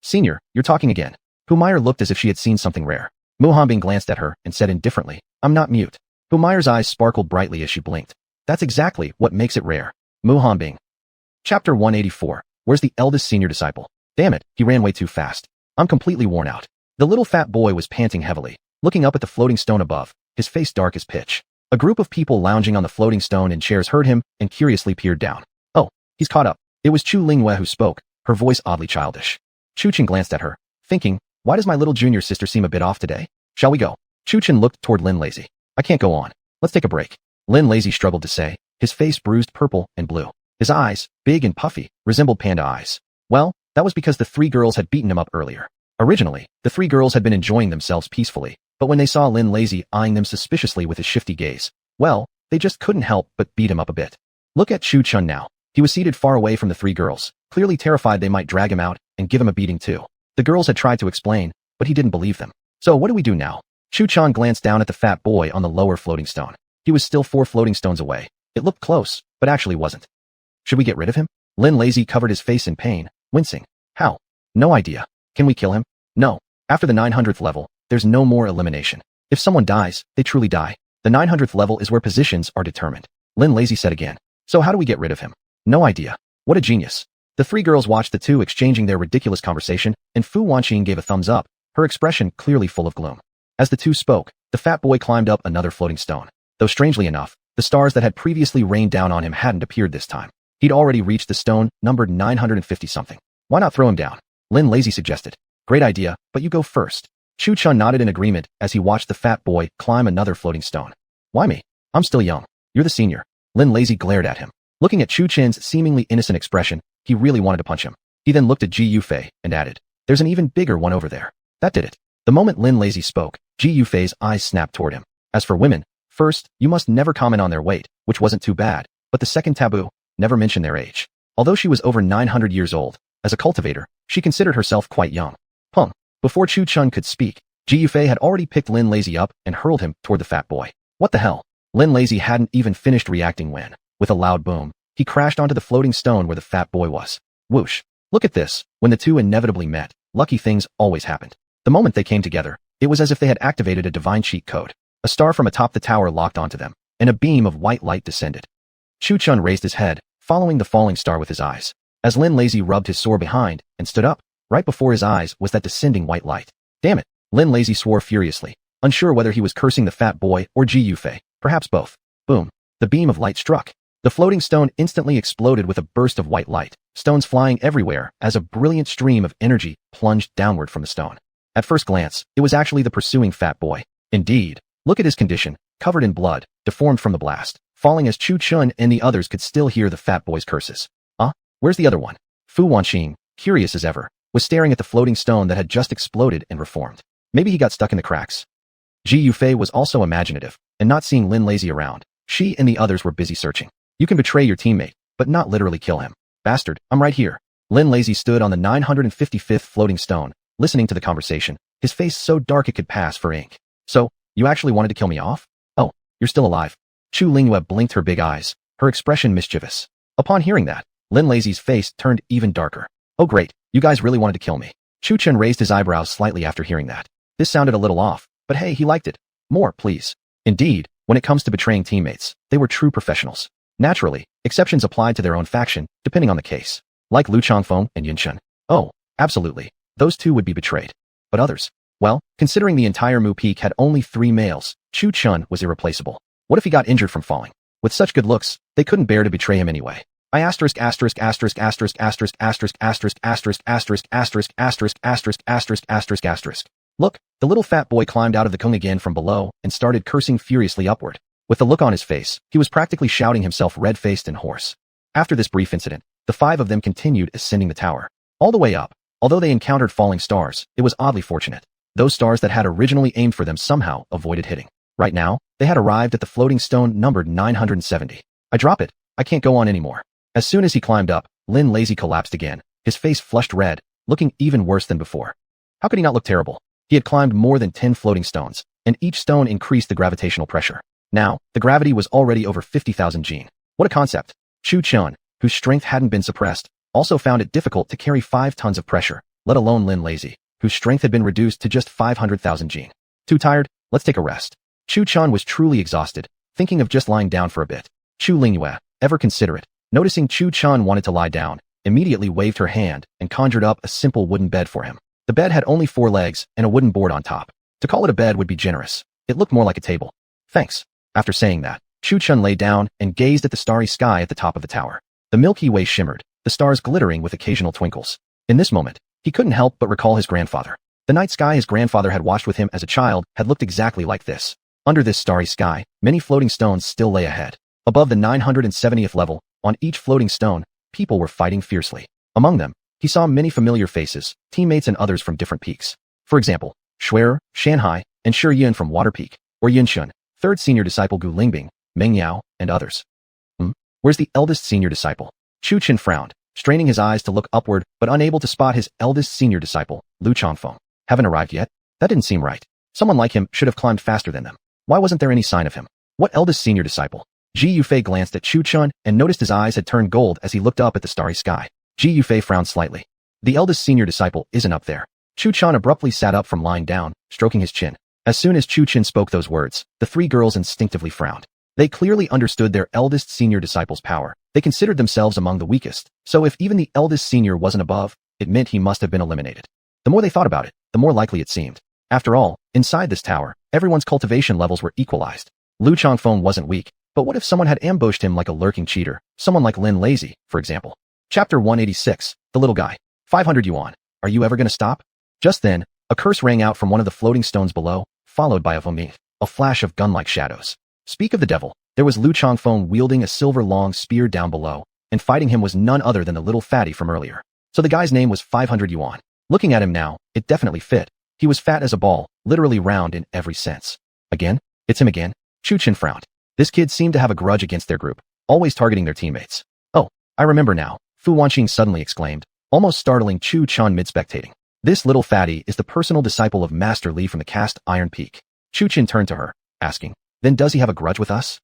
Senior, you're talking again. Humire looked as if she had seen something rare. Muhan Bing glanced at her and said indifferently, I'm not mute. Humire's eyes sparkled brightly as she blinked. That's exactly what makes it rare. Muhan Bing. Chapter 184. Where's the eldest senior disciple? Damn it, he ran way too fast. I'm completely worn out. The little fat boy was panting heavily, looking up at the floating stone above, his face dark as pitch. A group of people lounging on the floating stone in chairs heard him and curiously peered down. Oh, he's caught up. It was Chu Linghua who spoke, her voice oddly childish. Chu Chen glanced at her, thinking, why does my little junior sister seem a bit off today? Shall we go? Chu Chen looked toward Lin Lazy. I can't go on. Let's take a break. Lin Lazy struggled to say, his face bruised purple and blue. His eyes, big and puffy, resembled panda eyes. Well, that was because the 3 girls had beaten him up earlier. Originally, the 3 girls had been enjoying themselves peacefully, but when they saw Lin Lazy eyeing them suspiciously with his shifty gaze, well, they just couldn't help but beat him up a bit. Look at Chu Chun now. He was seated far away from the 3 girls, clearly terrified they might drag him out and give him a beating too. The girls had tried to explain, but he didn't believe them. So what do we do now? Chu Chun glanced down at the fat boy on the lower floating stone. He was still 4 floating stones away. It looked close, but actually wasn't. Should we get rid of him? Lin Lazy covered his face in pain, wincing. How? No idea. Can we kill him? No. After the 900th level, there's no more elimination. If someone dies, they truly die. The 900th level is where positions are determined. Lin Lazy said again. So how do we get rid of him? No idea. What a genius. The 3 girls watched the 2 exchanging their ridiculous conversation, and Fu Wanqing gave a thumbs up, her expression clearly full of gloom. As the 2 spoke, the fat boy climbed up another floating stone. Though strangely enough, the stars that had previously rained down on him hadn't appeared this time. He'd already reached the stone, numbered 950-something. Why not throw him down? Lin Lazy suggested. Great idea, but you go first. Chu Chun nodded in agreement as he watched the fat boy climb another floating stone. Why me? I'm still young. You're the senior. Lin Lazy glared at him. Looking at Chu Chen's seemingly innocent expression, he really wanted to punch him. He then looked at Ji Yufei and added, there's an even bigger one over there. That did it. The moment Lin Lazy spoke, Ji Yufei's eyes snapped toward him. As for women, first, you must never comment on their weight, which wasn't too bad, but the second taboo, never mention their age. Although she was over 900 years old, as a cultivator, she considered herself quite young. Before Chu Chun could speak, Ji Yufei had already picked Lin Lazy up and hurled him toward the fat boy. What the hell? Lin Lazy hadn't even finished reacting when, with a loud boom, he crashed onto the floating stone where the fat boy was. Whoosh. Look at this. When the 2 inevitably met, lucky things always happened. The moment they came together, it was as if they had activated a divine cheat code. A star from atop the tower locked onto them, and a beam of white light descended. Chu Chun raised his head, following the falling star with his eyes. As Lin Lazy rubbed his sore behind and stood up, Right before his eyes was that descending white light. Damn it! Lin Lazy swore furiously, unsure whether he was cursing the fat boy or Ji Yufei, perhaps both. Boom. The beam of light struck. The floating stone instantly exploded with a burst of white light, stones flying everywhere as a brilliant stream of energy plunged downward from the stone. At first glance, it was actually the pursuing fat boy. Indeed, look at his condition, covered in blood, deformed from the blast, falling as Chu Chun and the others could still hear the fat boy's curses. Where's the other one? Fu Wanqing, curious as ever, was staring at the floating stone that had just exploded and reformed. Maybe he got stuck in the cracks. Ji Yufei was also imaginative, and not seeing Lin Lazy around, she and the others were busy searching. You can betray your teammate, but not literally kill him. Bastard, I'm right here. Lin Lazy stood on the 955th floating stone, listening to the conversation, his face so dark it could pass for ink. So, you actually wanted to kill me off? Oh, you're still alive. Chu Lingyue blinked her big eyes, her expression mischievous. Upon hearing that, Lin Lazy's face turned even darker. Oh great, you guys really wanted to kill me. Chu Chun raised his eyebrows slightly after hearing that. This sounded a little off, but hey, he liked it. More, please. Indeed, when it comes to betraying teammates, they were true professionals. Naturally, exceptions applied to their own faction, depending on the case. Like Lu Changfeng and Yin Chun. Oh, absolutely. Those two would be betrayed. But others? Well, considering the entire Mu Peak had only 3 males, Chu Chun was irreplaceable. What if he got injured from falling? With such good looks, they couldn't bear to betray him anyway. Look, the little fat boy climbed out of the kung again from below and started cursing furiously upward. With the look on his face, he was practically shouting himself red-faced and hoarse. After this brief incident, the 5 of them continued ascending the tower. All the way up, although they encountered falling stars, it was oddly fortunate. Those stars that had originally aimed for them somehow avoided hitting. Right now, they had arrived at the floating stone numbered 970. I drop it. I can't go on anymore. As soon as he climbed up, Lin Lazy collapsed again, his face flushed red, looking even worse than before. How could he not look terrible? He had climbed more than 10 floating stones, and each stone increased the gravitational pressure. Now, the gravity was already over 50,000 jin. What a concept. Chu Chun, whose strength hadn't been suppressed, also found it difficult to carry 5 tons of pressure, let alone Lin Lazy, whose strength had been reduced to just 500,000 jin. Too tired? Let's take a rest. Chu Chun was truly exhausted, thinking of just lying down for a bit. Chu Lingyue, ever considerate, noticing Chu Chun wanted to lie down, immediately waved her hand and conjured up a simple wooden bed for him. The bed had only 4 legs and a wooden board on top. To call it a bed would be generous. It looked more like a table. Thanks. After saying that, Chu Chun lay down and gazed at the starry sky at the top of the tower. The Milky Way shimmered, the stars glittering with occasional twinkles. In this moment, he couldn't help but recall his grandfather. The night sky his grandfather had watched with him as a child had looked exactly like this. Under this starry sky, many floating stones still lay ahead. Above the 970th level, on each floating stone, people were fighting fiercely. Among them, he saw many familiar faces, teammates and others from different peaks. For example, Shuer, Shanhai, and Shi Yun from Water Peak, or Yinshun, 3rd senior disciple Gu Lingbing, Meng Yao, and others. Where's the eldest senior disciple? Chu Qin frowned, straining his eyes to look upward but unable to spot his eldest senior disciple, Lu Changfeng. Haven't arrived yet? That didn't seem right. Someone like him should have climbed faster than them. Why wasn't there any sign of him? What eldest senior disciple? Ji Yufei glanced at Chu Chun and noticed his eyes had turned gold as he looked up at the starry sky. Ji Yufei frowned slightly. The eldest senior disciple isn't up there. Chu Chun abruptly sat up from lying down, stroking his chin. As soon as Chu Chun spoke those words, the 3 girls instinctively frowned. They clearly understood their eldest senior disciple's power. They considered themselves among the weakest, so if even the eldest senior wasn't above, it meant he must have been eliminated. The more they thought about it, the more likely it seemed. After all, inside this tower, everyone's cultivation levels were equalized. Lu Changfeng wasn't weak, but what if someone had ambushed him like a lurking cheater, someone like Lin Lazy, for example? Chapter 186, The Little Guy. 500 yuan. Are you ever gonna stop? Just then, a curse rang out from one of the floating stones below, followed by a vomit, a flash of gun-like shadows. Speak of the devil, there was Lu Changfeng wielding a silver-long spear down below, and fighting him was none other than the little fatty from earlier. So the guy's name was 500 yuan. Looking at him now, it definitely fit. He was fat as a ball, literally round in every sense. Again? It's him again? Chu Chun frowned. This kid seemed to have a grudge against their group, always targeting their teammates. Oh, I remember now, Fu Wanqing suddenly exclaimed, almost startling Chu Chun mid-spectating. This little fatty is the personal disciple of Master Li from the cast Iron Peak. Chu Chun turned to her, asking, then does he have a grudge with us?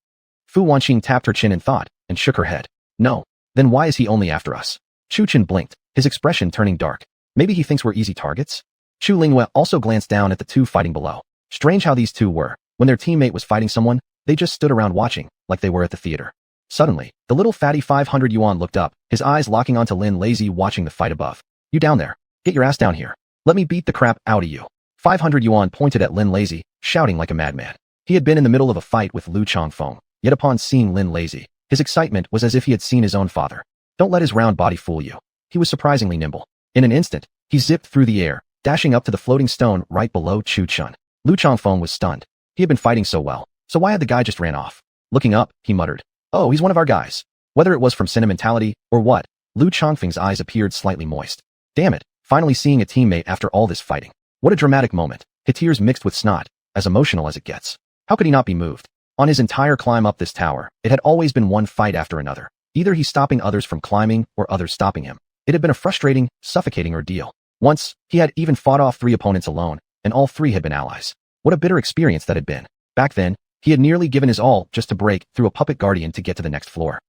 Fu Wanqing tapped her chin in thought, and shook her head. No. Then why is he only after us? Chu Chun blinked, his expression turning dark. Maybe he thinks we're easy targets? Chu Lingyue also glanced down at the 2 fighting below. Strange how these 2 were. When their teammate was fighting someone, they just stood around watching, like they were at the theater. Suddenly, the little fatty 500 yuan looked up, his eyes locking onto Lin Lazy watching the fight above. You down there? Get your ass down here. Let me beat the crap out of you. 500 Yuan pointed at Lin Lazy, shouting like a madman. He had been in the middle of a fight with Lu Changfeng, yet upon seeing Lin Lazy, his excitement was as if he had seen his own father. Don't let his round body fool you. He was surprisingly nimble. In an instant, he zipped through the air, dashing up to the floating stone right below Chu Chun. Lu Changfeng was stunned. He had been fighting so well, so why had the guy just ran off? Looking up, he muttered, "Oh, he's one of our guys." Whether it was from sentimentality or what, Lu Changfeng's eyes appeared slightly moist. Damn it, finally seeing a teammate after all this fighting. What a dramatic moment. His tears mixed with snot, as emotional as it gets. How could he not be moved? On his entire climb up this tower, it had always been one fight after another. Either he stopping others from climbing or others stopping him. It had been a frustrating, suffocating ordeal. Once, he had even fought off 3 opponents alone, and all 3 had been allies. What a bitter experience that had been. Back then, he had nearly given his all just to break through a puppet guardian to get to the next floor.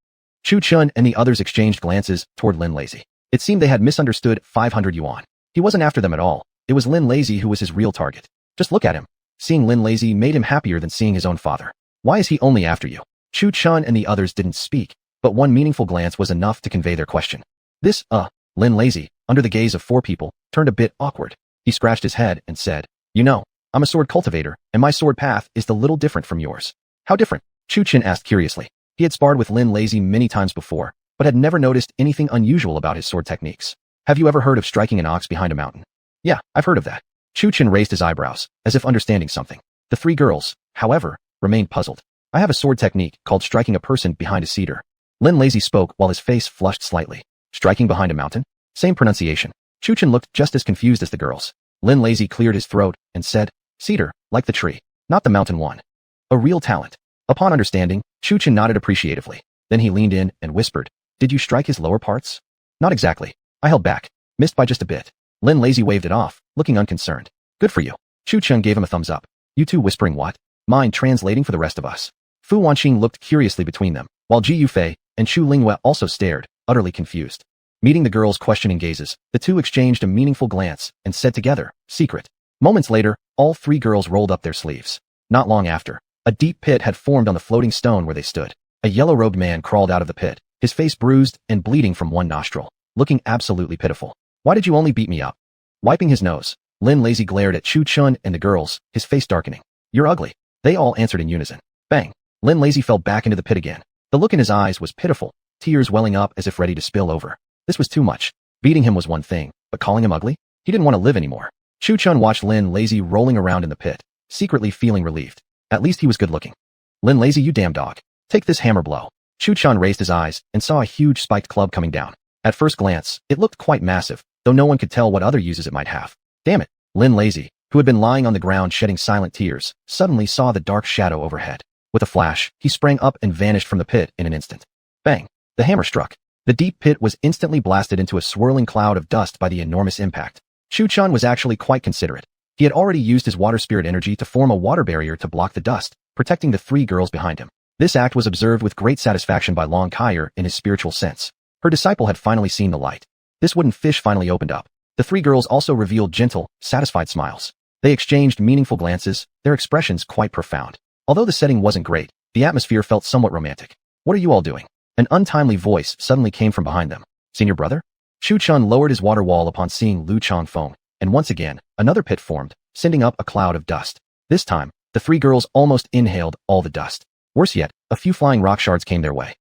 Chu Chun and the others exchanged glances toward Lin Lazy. It seemed they had misunderstood 500 Yuan. He wasn't after them at all. It was Lin Lazy who was his real target. Just look at him. Seeing Lin Lazy made him happier than seeing his own father. Why is he only after you? Chu Chun and the others didn't speak, but one meaningful glance was enough to convey their question. This, Lin Lazy, under the gaze of 4 people, turned a bit awkward. He scratched his head and said, "You know, I'm a sword cultivator, and my sword path is a little different from yours." "How different?" Chu Chun asked curiously. He had sparred with Lin Lazy many times before, but had never noticed anything unusual about his sword techniques. "Have you ever heard of striking an ox behind a mountain?" "Yeah, I've heard of that." Chu Chun raised his eyebrows, as if understanding something. The 3 girls, however, remained puzzled. "I have a sword technique called striking a person behind a cedar." Lin Lazy spoke while his face flushed slightly. "Striking behind a mountain?" Same pronunciation. Chu Chun looked just as confused as the girls. Lin Lazy cleared his throat and said, "Cedar, like the tree, not the mountain one." A real talent. Upon understanding, Chu Chun nodded appreciatively. Then he leaned in and whispered, "Did you strike his lower parts?" "Not exactly. I held back. Missed by just a bit." Lin Lazy waved it off, looking unconcerned. "Good for you." Chu Chun gave him a thumbs up. "You two whispering what?" "Mind translating for the rest of us." Fu Wanqing looked curiously between them, while Ji Yufei and Chu Linghua also stared, utterly confused. Meeting the girls' questioning gazes, the two exchanged a meaningful glance and said together, "Secret." Moments later, all 3 girls rolled up their sleeves. Not long after, a deep pit had formed on the floating stone where they stood. A yellow-robed man crawled out of the pit, his face bruised and bleeding from one nostril, looking absolutely pitiful. "Why did you only beat me up?" Wiping his nose, Lin Lazy glared at Chu Chun and the girls, his face darkening. "You're ugly." They all answered in unison. Bang! Lin Lazy fell back into the pit again. The look in his eyes was pitiful, tears welling up as if ready to spill over. This was too much. Beating him was one thing, but calling him ugly? He didn't want to live anymore. Chu Chun watched Lin Lazy rolling around in the pit, secretly feeling relieved. At least he was good looking. "Lin Lazy, you damn dog. Take this hammer blow." Chu Chun raised his eyes and saw a huge spiked club coming down. At first glance, it looked quite massive, though no one could tell what other uses it might have. Damn it. Lin Lazy, who had been lying on the ground shedding silent tears, suddenly saw the dark shadow overhead. With a flash, he sprang up and vanished from the pit in an instant. Bang! The hammer struck. The deep pit was instantly blasted into a swirling cloud of dust by the enormous impact. Chu Chun was actually quite considerate. He had already used his water spirit energy to form a water barrier to block the dust, protecting the 3 girls behind him. This act was observed with great satisfaction by Long Kaier in his spiritual sense. Her disciple had finally seen the light. This wooden fish finally opened up. The 3 girls also revealed gentle, satisfied smiles. They exchanged meaningful glances, their expressions quite profound. Although the setting wasn't great, the atmosphere felt somewhat romantic. "What are you all doing?" An untimely voice suddenly came from behind them. "Senior brother?" Chu Chun lowered his water wall upon seeing Lu Changfeng, and once again, another pit formed, sending up a cloud of dust. This time, the 3 girls almost inhaled all the dust. Worse yet, a few flying rock shards came their way.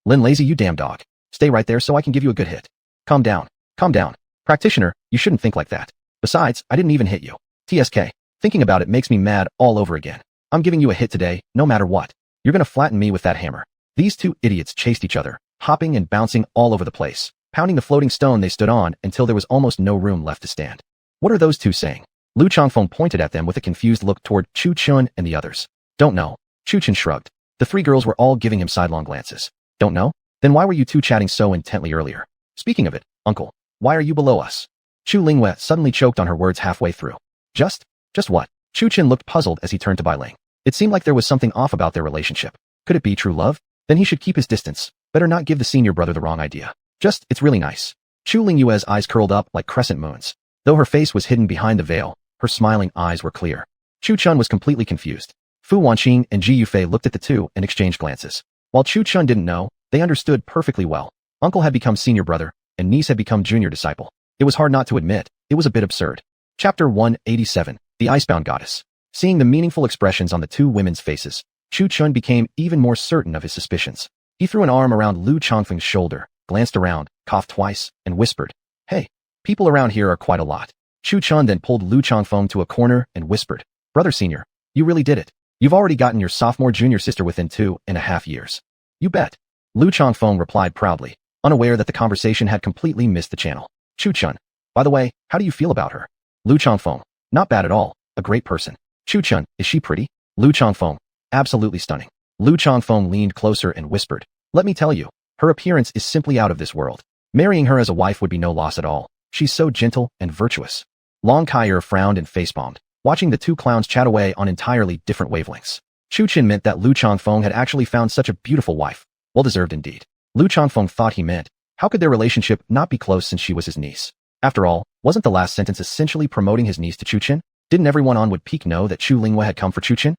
"Lin Lazy, you damn dog. Stay right there so I can give you a good hit." Calm down. Calm down. Practitioner, you shouldn't think like that. Besides, I didn't even hit you. TSK. Thinking about it makes me mad all over again. I'm giving you a hit today, no matter what. You're gonna flatten me with that hammer. These 2 idiots chased each other, hopping and bouncing all over the place, pounding the floating stone they stood on until there was almost no room left to stand. "What are those 2 saying?" Lu Changfeng pointed at them with a confused look toward Chu Chun and the others. "Don't know." Chu Chun shrugged. The 3 girls were all giving him sidelong glances. "Don't know? Then why were you 2 chatting so intently earlier? Speaking of it, uncle, why are you below us?" Chu Linghua suddenly choked on her words halfway through. Just what?" Chu Chun looked puzzled as he turned to Bai Ling. It seemed like there was something off about their relationship. Could it be true love? Then he should keep his distance. Better not give the senior brother the wrong idea. It's really nice. Chu Linghua's eyes curled up like crescent moons. Though her face was hidden behind the veil, her smiling eyes were clear. Chu Chun was completely confused. Fu Wanqing and Ji Yufei looked at the two and exchanged glances. While Chu Chun didn't know, they understood perfectly well. Uncle had become senior brother, and niece had become junior disciple. It was hard not to admit, it was a bit absurd. Chapter 187, The Icebound Goddess. Seeing the meaningful expressions on the two women's faces, Chu Chun became even more certain of his suspicions. He threw an arm around Lu Chongfeng's shoulder, glanced around, coughed twice, and whispered, "Hey, people around here are quite a lot." Chu Chun then pulled Lu Chongfeng to a corner and whispered, "Brother Senior, you really did it. You've already gotten your sophomore junior sister within 2.5 years. You bet." Lu Chongfeng replied proudly, unaware that the conversation had completely missed the channel. Chu Chun, by the way, how do you feel about her? Lu Chongfeng, not bad at all, a great person. Chu Chun, is she pretty? Lu Chongfeng, absolutely stunning. Lu Chongfeng leaned closer and whispered, "Let me tell you, her appearance is simply out of this world. Marrying her as a wife would be no loss at all. She's so gentle and virtuous." Long Kaier frowned and facepalmed, watching the two clowns chat away on entirely different wavelengths. Chu Chin meant that Lu Chongfeng had actually found such a beautiful wife. Well-deserved indeed. Lu Chongfeng thought he meant, how could their relationship not be close since she was his niece? After all, wasn't the last sentence essentially promoting his niece to Chu Chin? Didn't everyone on Wood Peak know that Chu Linghua had come for Chu Chin?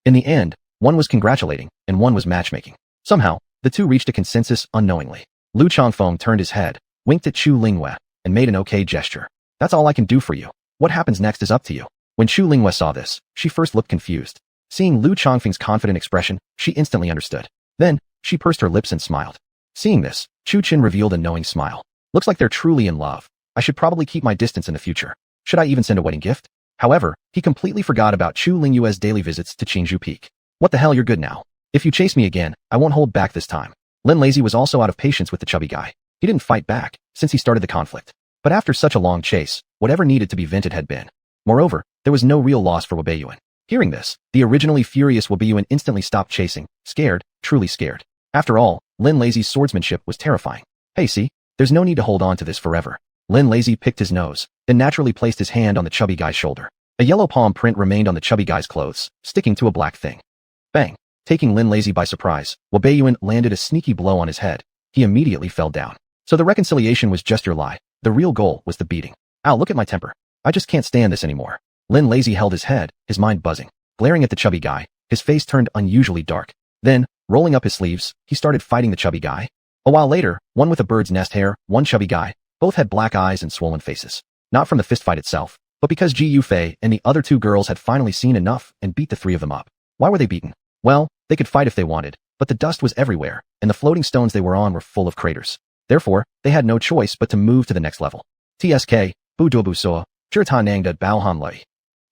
In the end, one was congratulating, and one was matchmaking. Somehow, the two reached a consensus unknowingly. Lu Chongfeng turned his head, winked at Chu Linghua, and made an okay gesture. "That's all I can do for you. What happens next is up to you." When Chu Linghua saw this, she first looked confused. Seeing Lu Chongfeng's confident expression, she instantly understood. Then, she pursed her lips and smiled. Seeing this, Chu Chin revealed a knowing smile. "Looks like they're truly in love. I should probably keep my distance in the future. Should I even send a wedding gift?" However, he completely forgot about Chu Linghua's daily visits to Qingzhou Peak. "What the hell, you're good now. If you chase me again, I won't hold back this time." Lin Lazy was also out of patience with the chubby guy. He didn't fight back, since he started the conflict. But after such a long chase, whatever needed to be vented had been. Moreover, there was no real loss for Wabeiyuan. Hearing this, the originally furious Wabeiyuan instantly stopped chasing, scared, truly scared. After all, Lin Lazy's swordsmanship was terrifying. "Hey, see, there's no need to hold on to this forever." Lin Lazy picked his nose, then naturally placed his hand on the chubby guy's shoulder. A yellow palm print remained on the chubby guy's clothes, sticking to a black thing. Bang! Taking Lin Lazy by surprise, Wabeiyuan landed a sneaky blow on his head. He immediately fell down. So the reconciliation was just your lie. The real goal was the beating. "Ow, look at my temper. I just can't stand this anymore." Lin Lazy held his head, his mind buzzing. Glaring at the chubby guy, his face turned unusually dark. Then, rolling up his sleeves, he started fighting the chubby guy. A while later, one with a bird's nest hair, one chubby guy, both had black eyes and swollen faces. Not from the fistfight itself, but because Ji Yufei and the other two girls had finally seen enough and beat the three of them up. Why were they beaten? Well, they could fight if they wanted, but the dust was everywhere, and the floating stones they were on were full of craters. Therefore, they had no choice but to move to the next level. TSK, Bu Duobu So, Zhita Nangda Bao Han Lei.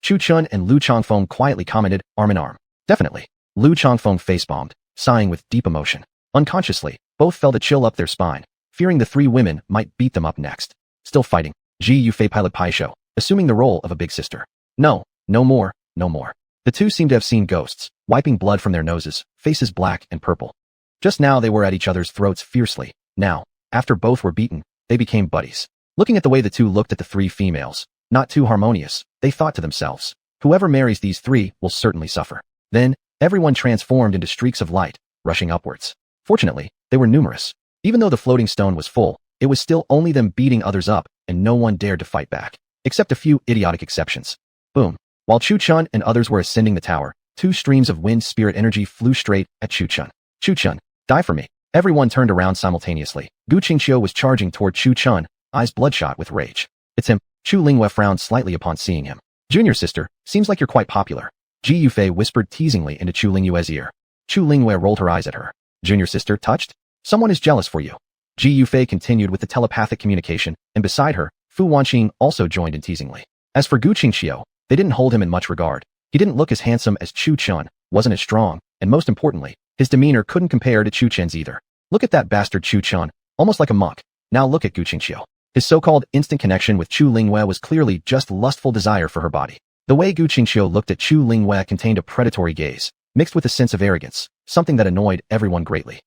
Chu Chun and Lu Chongfeng quietly commented, arm in arm. Definitely. Lu Chongfeng face-bombed, sighing with deep emotion. Unconsciously, both felt a chill up their spine, fearing the three women might beat them up next. Still fighting, Ji Yufei pilot Paisho, assuming the role of a big sister. No, no more, no more. The two seemed to have seen ghosts, wiping blood from their noses, faces black and purple. Just now they were at each other's throats fiercely. Now, after both were beaten, they became buddies. Looking at the way the two looked at the three females, not too harmonious, they thought to themselves, whoever marries these three will certainly suffer. Then, everyone transformed into streaks of light, rushing upwards. Fortunately, they were numerous. Even though the floating stone was full, it was still only them beating others up, and no one dared to fight back. Except a few idiotic exceptions. Boom. While Chu Chun and others were ascending the tower, two streams of wind spirit energy flew straight at Chu Chun. "Chu Chun, die for me." Everyone turned around simultaneously. Gu Qingqiu was charging toward Chu Chun, eyes bloodshot with rage. "It's him." Chu Linghua frowned slightly upon seeing him. "Junior sister, seems like you're quite popular." Ji Yufei whispered teasingly into Chu Linghua's ear. Chu Linghua rolled her eyes at her. "Junior sister, touched? Someone is jealous for you." Ji Yufei continued with the telepathic communication, and beside her, Fu Wanqing also joined in teasingly. As for Gu Qingqiu, they didn't hold him in much regard. He didn't look as handsome as Chu Chun, wasn't as strong, and most importantly, his demeanor couldn't compare to Chu Chen's either. Look at that bastard Chu Chun, almost like a monk. Now look at Gu Qingqiu. His so-called instant connection with Chu Linghua was clearly just lustful desire for her body. The way Gu Qingqiu looked at Chu Linghua contained a predatory gaze, mixed with a sense of arrogance, something that annoyed everyone greatly.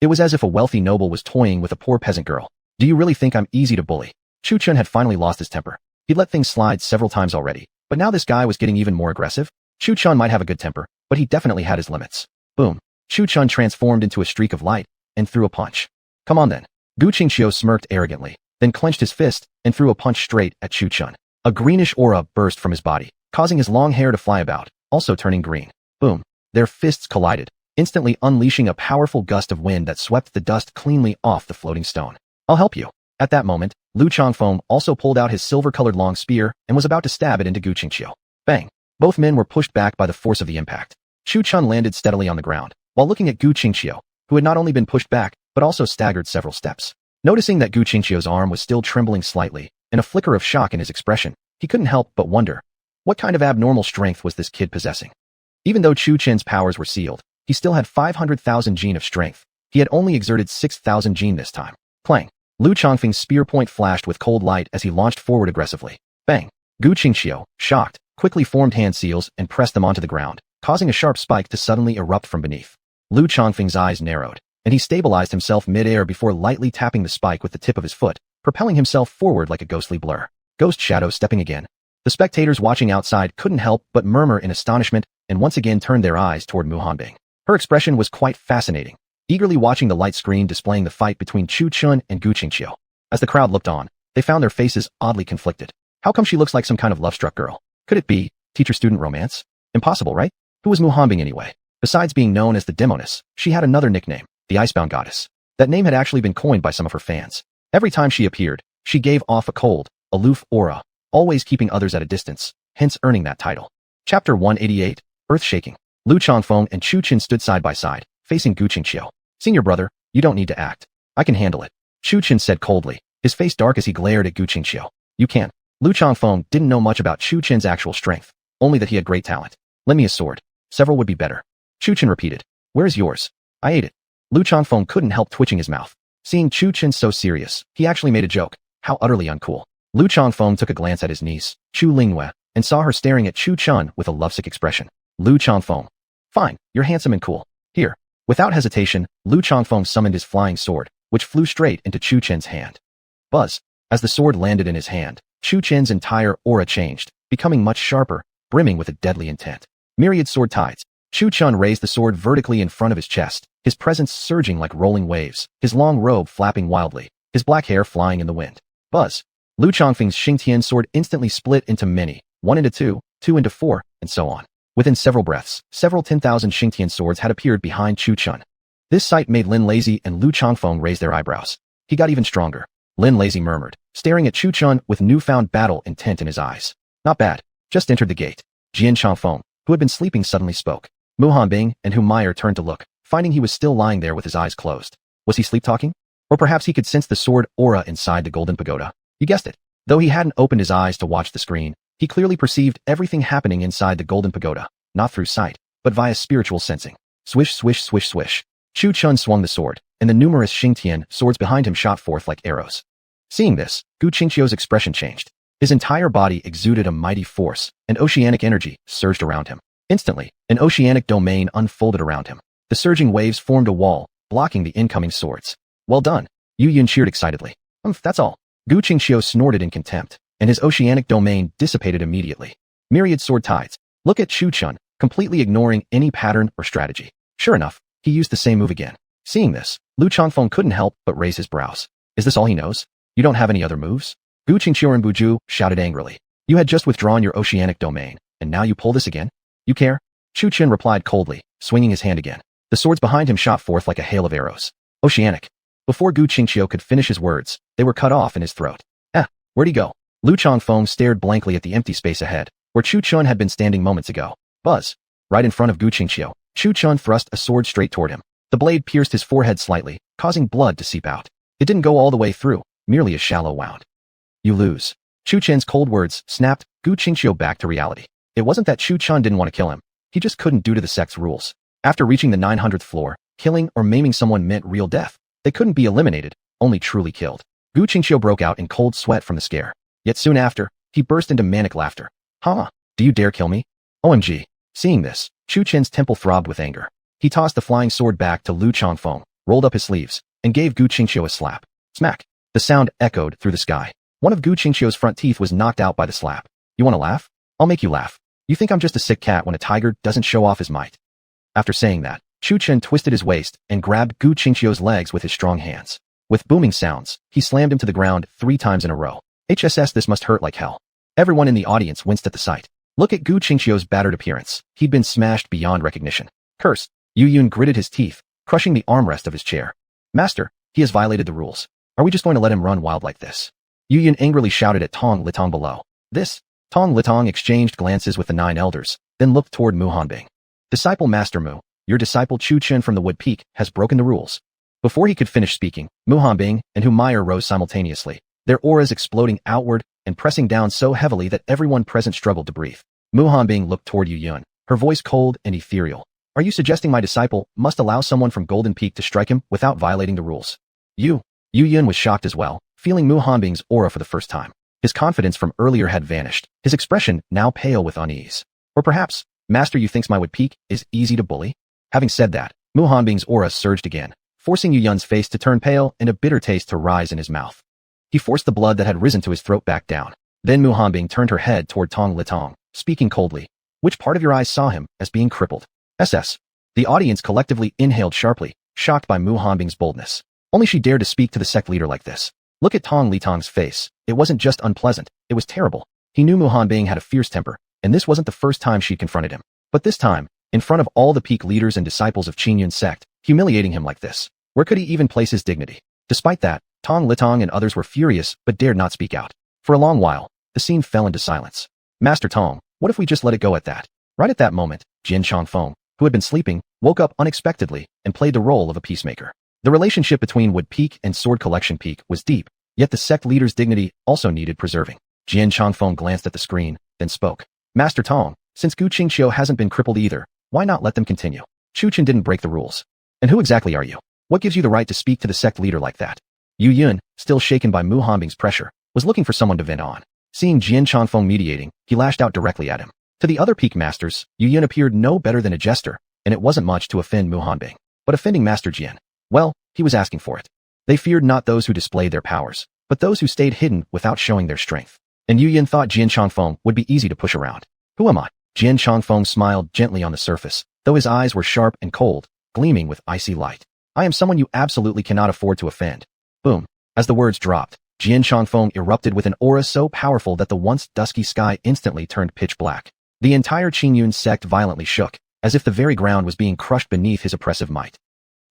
It was as if a wealthy noble was toying with a poor peasant girl. "Do you really think I'm easy to bully?" Chu Chun had finally lost his temper. He'd let things slide several times already, but now this guy was getting even more aggressive. Chu Chun might have a good temper, but he definitely had his limits. Boom. Chu Chun transformed into a streak of light, and threw a punch. "Come on then." Gu Qingqiu smirked arrogantly, then clenched his fist, and threw a punch straight at Chu Chun. A greenish aura burst from his body, causing his long hair to fly about, also turning green. Boom. Their fists collided, instantly unleashing a powerful gust of wind that swept the dust cleanly off the floating stone. "I'll help you." At that moment, Lu Changfeng also pulled out his silver-colored long spear and was about to stab it into Gu Qingqiu. Bang! Both men were pushed back by the force of the impact. Chu Chun landed steadily on the ground, while looking at Gu Qingqiu, who had not only been pushed back, but also staggered several steps. Noticing that Gu Qingqiu's arm was still trembling slightly, and a flicker of shock in his expression, he couldn't help but wonder, what kind of abnormal strength was this kid possessing? Even though Chu Chen's powers were sealed, he still had 500,000 gene of strength. He had only exerted 6,000 gene this time. Clang! Lu Changfeng's spear point flashed with cold light as he launched forward aggressively. Bang! Gu Qingqiu, shocked, quickly formed hand seals and pressed them onto the ground, causing a sharp spike to suddenly erupt from beneath. Lu Changfeng's eyes narrowed, and he stabilized himself mid-air before lightly tapping the spike with the tip of his foot, propelling himself forward like a ghostly blur. Ghost Shadow stepping again. The spectators watching outside couldn't help but murmur in astonishment and once again turned their eyes toward Mu Hanbing. Her expression was quite fascinating, eagerly watching the light screen displaying the fight between Chu Chun and Gu Qingqiu. As the crowd looked on, they found their faces oddly conflicted. How come she looks like some kind of love-struck girl? Could it be teacher-student romance? Impossible, right? Who was Mu Hanbing anyway? Besides being known as the Demoness, she had another nickname, the Icebound Goddess. That name had actually been coined by some of her fans. Every time she appeared, she gave off a cold, aloof aura, always keeping others at a distance, hence earning that title. Chapter 188, Earth-Shaking. Lu Changfeng and Chu Qin stood side by side, facing Gu Qingqiu. Senior brother, you don't need to act. I can handle it. Chu Qin said coldly, his face dark as he glared at Gu Qingqiu. You can. Lu Changfeng didn't know much about Chu Qin's actual strength, only that he had great talent. Lend me a sword. Several would be better. Chu Qin repeated. Where's yours? I ate it. Lu Changfeng couldn't help twitching his mouth. Seeing Chu Qin so serious, he actually made a joke. How utterly uncool. Lu Changfeng took a glance at his niece, Chu Lingyue, and saw her staring at Chu Chun with a lovesick expression. Lu Changfeng. Fine, you're handsome and cool. Here. Without hesitation, Lu Changfeng summoned his flying sword, which flew straight into Chu Qin's hand. Buzz. As the sword landed in his hand, Chu Qin's entire aura changed, becoming much sharper, brimming with a deadly intent. Myriad sword tides. Chu Chun raised the sword vertically in front of his chest, his presence surging like rolling waves, his long robe flapping wildly, his black hair flying in the wind. Buzz. Lu Changfeng's Xingtian sword instantly split into many, 1 into 2, 2 into 4, and so on. Within several breaths, several 10,000 Xingtian swords had appeared behind Chu Chun. This sight made Lin Lazy and Lu Changfeng raise their eyebrows. He got even stronger. Lin Lazy murmured, staring at Chu Chun with newfound battle intent in his eyes. Not bad. Just entered the gate. Jian Changfeng, who had been sleeping, suddenly spoke. Mu Hanbing and Meyer turned to look, finding he was still lying there with his eyes closed. Was he sleep-talking? Or perhaps he could sense the sword aura inside the golden pagoda. You guessed it. Though he hadn't opened his eyes to watch the screen, he clearly perceived everything happening inside the golden pagoda, not through sight, but via spiritual sensing. Swish, swish, swish, swish. Chu Chun swung the sword, and the numerous Xingtian swords behind him shot forth like arrows. Seeing this, Gu Qingqiu's expression changed. His entire body exuded a mighty force, and oceanic energy surged around him. Instantly, an oceanic domain unfolded around him. The surging waves formed a wall, blocking the incoming swords. Well done. Yu Yun cheered excitedly. That's all. Gu Qingqiu snorted in contempt, and his oceanic domain dissipated immediately. Myriad sword tides. Look at Chu Chun, completely ignoring any pattern or strategy. Sure enough, he used the same move again. Seeing this, Lu Changfeng couldn't help but raise his brows. Is this all he knows? You don't have any other moves? Gu Qingqiu and Buju shouted angrily. You had just withdrawn your oceanic domain, and now you pull this again? You care? Chu Qin replied coldly, swinging his hand again. The swords behind him shot forth like a hail of arrows. Oceanic. Before Gu Qingqiu could finish his words, they were cut off in his throat. Where'd he go? Lu Changfeng stared blankly at the empty space ahead, where Chu Chun had been standing moments ago. Buzz. Right in front of Gu Qingqiu, Chu Chun thrust a sword straight toward him. The blade pierced his forehead slightly, causing blood to seep out. It didn't go all the way through, merely a shallow wound. You lose. Chu Chen's cold words snapped Gu Qingqiu back to reality. It wasn't that Chu Chun didn't want to kill him. He just couldn't due to the sect's rules. After reaching the 900th floor, killing or maiming someone meant real death. They couldn't be eliminated, only truly killed. Gu Qingqiu broke out in cold sweat from the scare. Yet soon after, he burst into manic laughter. Huh? Do you dare kill me? OMG. Seeing this, Chu Chen's temple throbbed with anger. He tossed the flying sword back to Lu Changfeng, rolled up his sleeves, and gave Gu Qingqiu a slap. Smack. The sound echoed through the sky. One of Gu Qingqiu's front teeth was knocked out by the slap. You want to laugh? I'll make you laugh. You think I'm just a sick cat when a tiger doesn't show off his might. After saying that, Chu Chen twisted his waist and grabbed Gu Qingqiu's legs with his strong hands. With booming sounds, he slammed him to the ground 3 times in a row. HSS, this must hurt like hell. Everyone in the audience winced at the sight. Look at Gu Qingqiu's battered appearance. He'd been smashed beyond recognition. Curse. Yu Yun gritted his teeth, crushing the armrest of his chair. Master, he has violated the rules. Are we just going to let him run wild like this? Yu Yin angrily shouted at Tong Litong below. This? Tong Litong exchanged glances with the 9 elders, then looked toward Mu Hanbing. Disciple Master Mu, your disciple Chu Chen from the Wood Peak has broken the rules. Before he could finish speaking, Mu Hanbing and Humiliation rose simultaneously, their auras exploding outward and pressing down so heavily that everyone present struggled to breathe. Mu Hanbing looked toward Yu Yun, her voice cold and ethereal. Are you suggesting my disciple must allow someone from Golden Peak to strike him without violating the rules? Yu Yun was shocked as well, feeling Mu Hanbing's aura for the first time. His confidence from earlier had vanished, his expression now pale with unease. Or perhaps, Master Yu thinks my Wood Peak is easy to bully? Having said that, Mu Hanbing's aura surged again, forcing Yu Yun's face to turn pale and a bitter taste to rise in his mouth. He forced the blood that had risen to his throat back down. Then Mu Hanbing turned her head toward Tong Litong, speaking coldly. Which part of your eyes saw him as being crippled? SS. The audience collectively inhaled sharply, shocked by Mu Hanbing's boldness. Only she dared to speak to the sect leader like this. Look at Tong Litong's face. It wasn't just unpleasant, it was terrible. He knew Mu Hanbing had a fierce temper, and this wasn't the first time she'd confronted him. But this time, in front of all the peak leaders and disciples of Qin Yun's sect, humiliating him like this. Where could he even place his dignity? Despite that, Tong Litong and others were furious but dared not speak out. For a long while, the scene fell into silence. Master Tong, what if we just let it go at that? Right at that moment, Jin Chongfeng, who had been sleeping, woke up unexpectedly and played the role of a peacemaker. The relationship between Wood Peak and Sword Collection Peak was deep, yet the sect leader's dignity also needed preserving. Jin Chongfeng glanced at the screen, then spoke. Master Tong, since Gu Qingqiu hasn't been crippled either, why not let them continue? Chu Chen didn't break the rules. And who exactly are you? What gives you the right to speak to the sect leader like that? Yu Yun, still shaken by Mu Hanbing's pressure, was looking for someone to vent on. Seeing Jin Chongfeng mediating, he lashed out directly at him. To the other peak masters, Yu Yun appeared no better than a jester, and it wasn't much to offend Mu Hanbing. But offending Master Jin, well, he was asking for it. They feared not those who displayed their powers, but those who stayed hidden without showing their strength. And Yu Yun thought Jin Chongfeng would be easy to push around. Who am I? Jin Chongfeng smiled gently on the surface, though his eyes were sharp and cold, gleaming with icy light. I am someone you absolutely cannot afford to offend. Boom. As the words dropped, Jin Chongfeng erupted with an aura so powerful that the once dusky sky instantly turned pitch black. The entire Qin Yun sect violently shook, as if the very ground was being crushed beneath his oppressive might.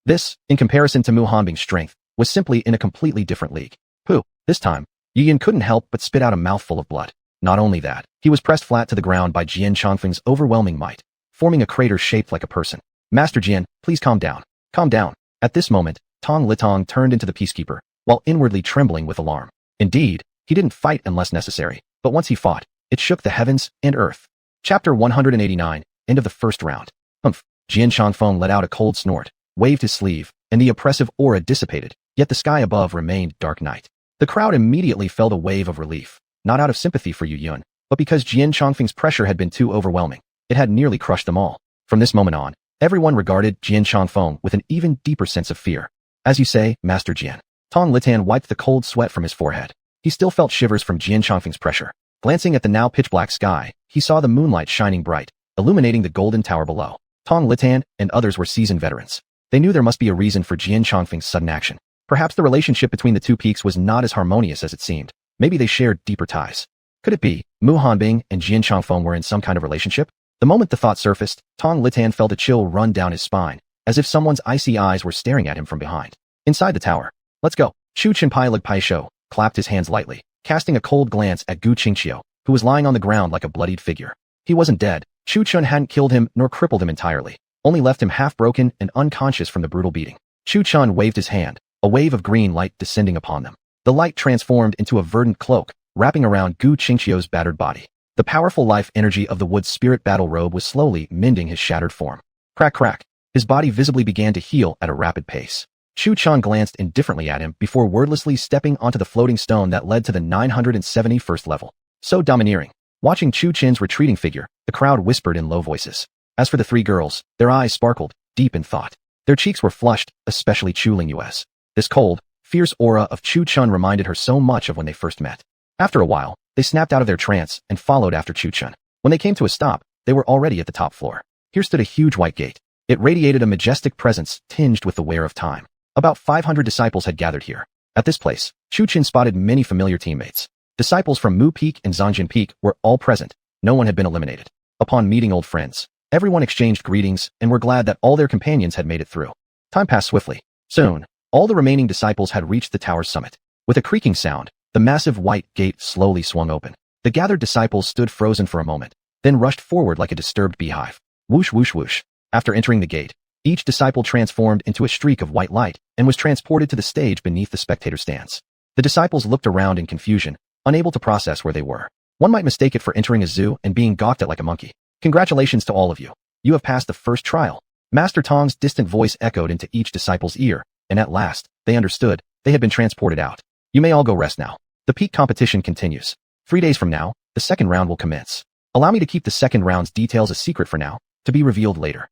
This, in comparison to Mu Hanbing's strength, was simply in a completely different league. Pooh. This time, Yu Yun couldn't help but spit out a mouthful of blood. Not only that, he was pressed flat to the ground by Jin Chongfeng's overwhelming might, forming a crater shaped like a person. Master Jin, please calm down. Calm down. At this moment, Tong Litong turned into the peacekeeper, while inwardly trembling with alarm. Indeed, he didn't fight unless necessary, but once he fought, it shook the heavens and earth. Chapter 189, End of the first round. Humph. Jin Chongfeng let out a cold snort, waved his sleeve, and the oppressive aura dissipated, yet the sky above remained dark night. The crowd immediately felt a wave of relief, not out of sympathy for Yu Yun, but because Jin Chongfeng's pressure had been too overwhelming. It had nearly crushed them all. From this moment on, everyone regarded Jin Chongfeng with an even deeper sense of fear. As you say, Master Jin. Tong Litan wiped the cold sweat from his forehead. He still felt shivers from Jin Chongfeng's pressure. Glancing at the now pitch-black sky, he saw the moonlight shining bright, illuminating the golden tower below. Tong Litan and others were seasoned veterans. They knew there must be a reason for Jin Chongfeng's sudden action. Perhaps the relationship between the two peaks was not as harmonious as it seemed. Maybe they shared deeper ties. Could it be Mu Hanbing and Jin Chongfeng were in some kind of relationship? The moment the thought surfaced, Tong Litan felt a chill run down his spine, as if someone's icy eyes were staring at him from behind. Inside the tower. Let's go. Chu Chenpai Leg Pai Shou clapped his hands lightly, casting a cold glance at Gu Qingqiu, who was lying on the ground like a bloodied figure. He wasn't dead. Chu Chun hadn't killed him nor crippled him entirely, only left him half-broken and unconscious from the brutal beating. Chu Chun waved his hand, a wave of green light descending upon them. The light transformed into a verdant cloak, wrapping around Gu Qingqiu's battered body. The powerful life energy of the wood spirit battle robe was slowly mending his shattered form. Crack crack. His body visibly began to heal at a rapid pace. Chu Chun glanced indifferently at him before wordlessly stepping onto the floating stone that led to the 971st level. So domineering. Watching Chu Chen's retreating figure, the crowd whispered in low voices. As for the three girls, their eyes sparkled, deep in thought. Their cheeks were flushed, especially Chu Lingyu's. This cold, fierce aura of Chu Chun reminded her so much of when they first met. After a while, they snapped out of their trance and followed after Chu Chun. When they came to a stop, they were already at the top floor. Here stood a huge white gate. It radiated a majestic presence tinged with the wear of time. About 500 disciples had gathered here. At this place, Chu Chen spotted many familiar teammates. Disciples from Mu Peak and Zongjin Peak were all present. No one had been eliminated. Upon meeting old friends, everyone exchanged greetings and were glad that all their companions had made it through. Time passed swiftly. Soon, All the remaining disciples had reached the tower's summit. With a creaking sound, the massive white gate slowly swung open. The gathered disciples stood frozen for a moment, then rushed forward like a disturbed beehive. Whoosh, whoosh, whoosh. After entering the gate, each disciple transformed into a streak of white light and was transported to the stage beneath the spectator stands. The disciples looked around in confusion, unable to process where they were. One might mistake it for entering a zoo and being gawked at like a monkey. Congratulations to all of you. You have passed the first trial. Master Tong's distant voice echoed into each disciple's ear, and at last, they understood. They had been transported out. You may all go rest now. The peak competition continues. 3 days from now, the second round will commence. Allow me to keep the second round's details a secret for now, to be revealed later.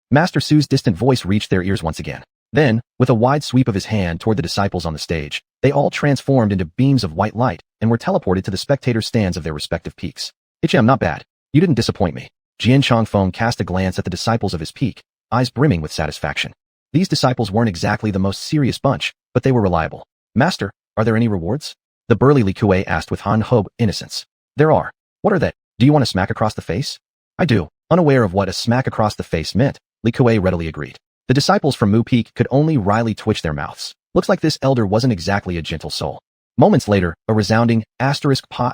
Master Su's distant voice reached their ears once again. Then, with a wide sweep of his hand toward the disciples on the stage, they all transformed into beams of white light and were teleported to the spectator stands of their respective peaks. Hichem, not bad. You didn't disappoint me. Jian Chongfeng cast a glance at the disciples of his peak, eyes brimming with satisfaction. These disciples weren't exactly the most serious bunch, but they were reliable. Master, are there any rewards? The burly Li Kuei asked with Han Ho innocence. There are. What are they? Do you want a smack across the face? I do. Unaware of what a smack across the face meant, Li Kuei readily agreed. The disciples from Mu Peak could only wryly twitch their mouths. Looks like this elder wasn't exactly a gentle soul. Moments later, a resounding *pa*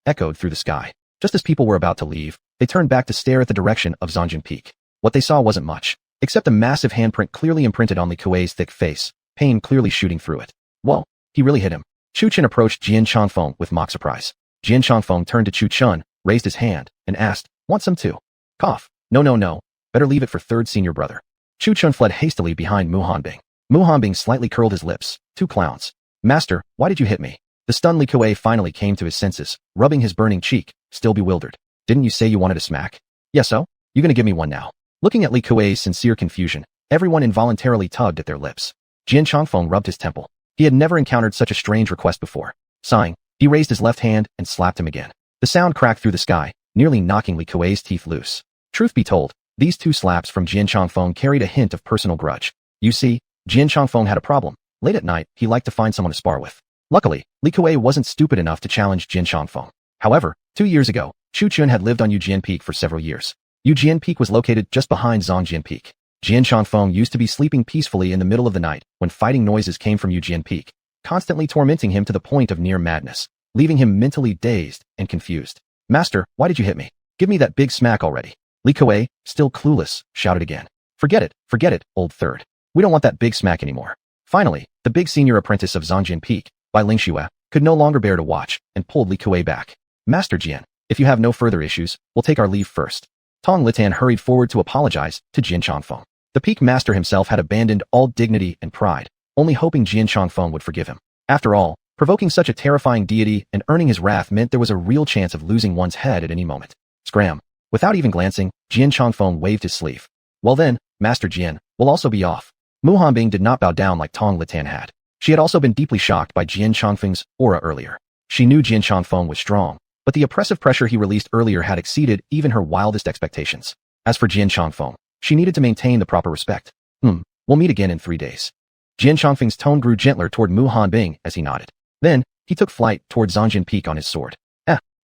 echoed through the sky. Just as people were about to leave, they turned back to stare at the direction of Zongjin Peak. What they saw wasn't much, except a massive handprint clearly imprinted on Li Kuei's thick face, pain clearly shooting through it. Whoa, he really hit him. Chu Chen approached Jian Chongfeng with mock surprise. Jian Chongfeng turned to Chu Chun, raised his hand, and asked, want some too? Cough. No. Better leave it for third senior brother. Chu Chun fled hastily behind Mu Hanbing. Mu Hanbing slightly curled his lips. Two clowns. Master, why did you hit me? The stunned Li Kuei finally came to his senses, rubbing his burning cheek, still bewildered. Didn't you say you wanted a smack? Yes, so? You gonna give me one now? Looking at Li Kuei's sincere confusion, everyone involuntarily tugged at their lips. Jian Chongfeng rubbed his temple. He had never encountered such a strange request before. Sighing, he raised his left hand and slapped him again. The sound cracked through the sky, nearly knocking Li Kuei's teeth loose. Truth be told, these two slaps from Jian Chongfeng carried a hint of personal grudge. You see, Jian Chongfeng had a problem. Late at night, he liked to find someone to spar with. Luckily, Li Kuei wasn't stupid enough to challenge Jian Chongfeng. However, 2 years ago, Chu Chun had lived on Yujian Peak for several years. Yujian Peak was located just behind Zongjin Peak. Jian Chongfeng used to be sleeping peacefully in the middle of the night when fighting noises came from Yujian Peak, constantly tormenting him to the point of near madness, leaving him mentally dazed and confused. Master, why did you hit me? Give me that big smack already. Li Kuei, still clueless, shouted again. Forget it, old third. We don't want that big smack anymore. Finally, the big senior apprentice of Zongjin Peak, Bai Lingxue, could no longer bear to watch and pulled Li Kuei back. Master Jian, if you have no further issues, we'll take our leave first. Tong Litan hurried forward to apologize to Jian Chongfeng. The peak master himself had abandoned all dignity and pride, only hoping Jian Chongfeng would forgive him. After all, provoking such a terrifying deity and earning his wrath meant there was a real chance of losing one's head at any moment. Scram. Without even glancing, Jian Chongfeng waved his sleeve. Well then, Master Jian, we'll also be off. Mu Hanbing did not bow down like Tong Litan had. She had also been deeply shocked by Jian Chongfeng's aura earlier. She knew Jian Chongfeng was strong, but the oppressive pressure he released earlier had exceeded even her wildest expectations. As for Jian Chongfeng, she needed to maintain the proper respect. We'll meet again in 3 days. Jian Chongfeng's tone grew gentler toward Mu Hanbing as he nodded. Then, he took flight toward Zongjin Peak on his sword.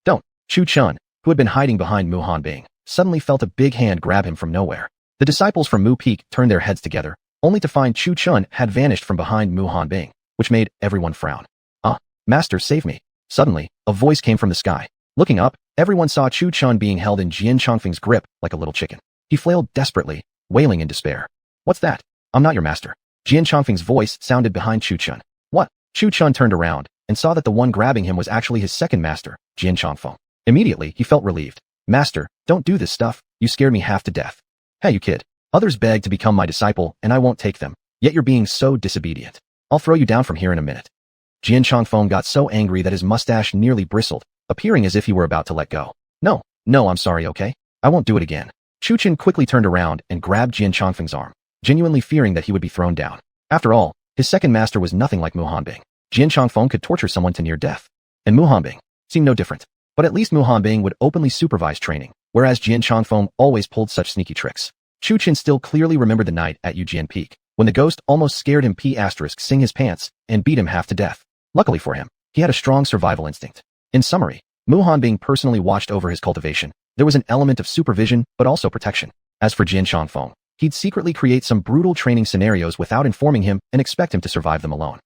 Don't. Chu Chun, who had been hiding behind Mu Hanbing, suddenly felt a big hand grab him from nowhere. The disciples from Mu Peak turned their heads together, only to find Chu Chun had vanished from behind Mu Hanbing, which made everyone frown. Master, save me. Suddenly, a voice came from the sky. Looking up, everyone saw Chu Chun being held in Jian Chongfeng's grip like a little chicken. He flailed desperately, wailing in despair. What's that? I'm not your master. Jian Chongfeng's voice sounded behind Chu Chun. What? Chu Chun turned around and saw that the one grabbing him was actually his second master, Jian Chongfeng. Immediately, he felt relieved. Master, don't do this stuff. You scared me half to death. Hey, you kid. Others beg to become my disciple, and I won't take them. Yet you're being so disobedient. I'll throw you down from here in a minute. Jian Chongfeng got so angry that his mustache nearly bristled, appearing as if he were about to let go. No, I'm sorry, okay? I won't do it again. Chu Chun quickly turned around and grabbed Jian Chongfeng's arm, genuinely fearing that he would be thrown down. After all, his second master was nothing like Mu Hanbing. Jian Chongfeng could torture someone to near death. And Mu Hanbing seemed no different. But at least Mu Hanbing would openly supervise training, whereas Jian Chongfeng always pulled such sneaky tricks. Chu Chun still clearly remembered the night at Yujian Peak, when the ghost almost scared him sing his pants and beat him half to death. Luckily for him, he had a strong survival instinct. In summary, Mu Hanbing personally watched over his cultivation. There was an element of supervision, but also protection. As for Jian Chongfeng, He'd secretly create some brutal training scenarios without informing him and expect him to survive them alone.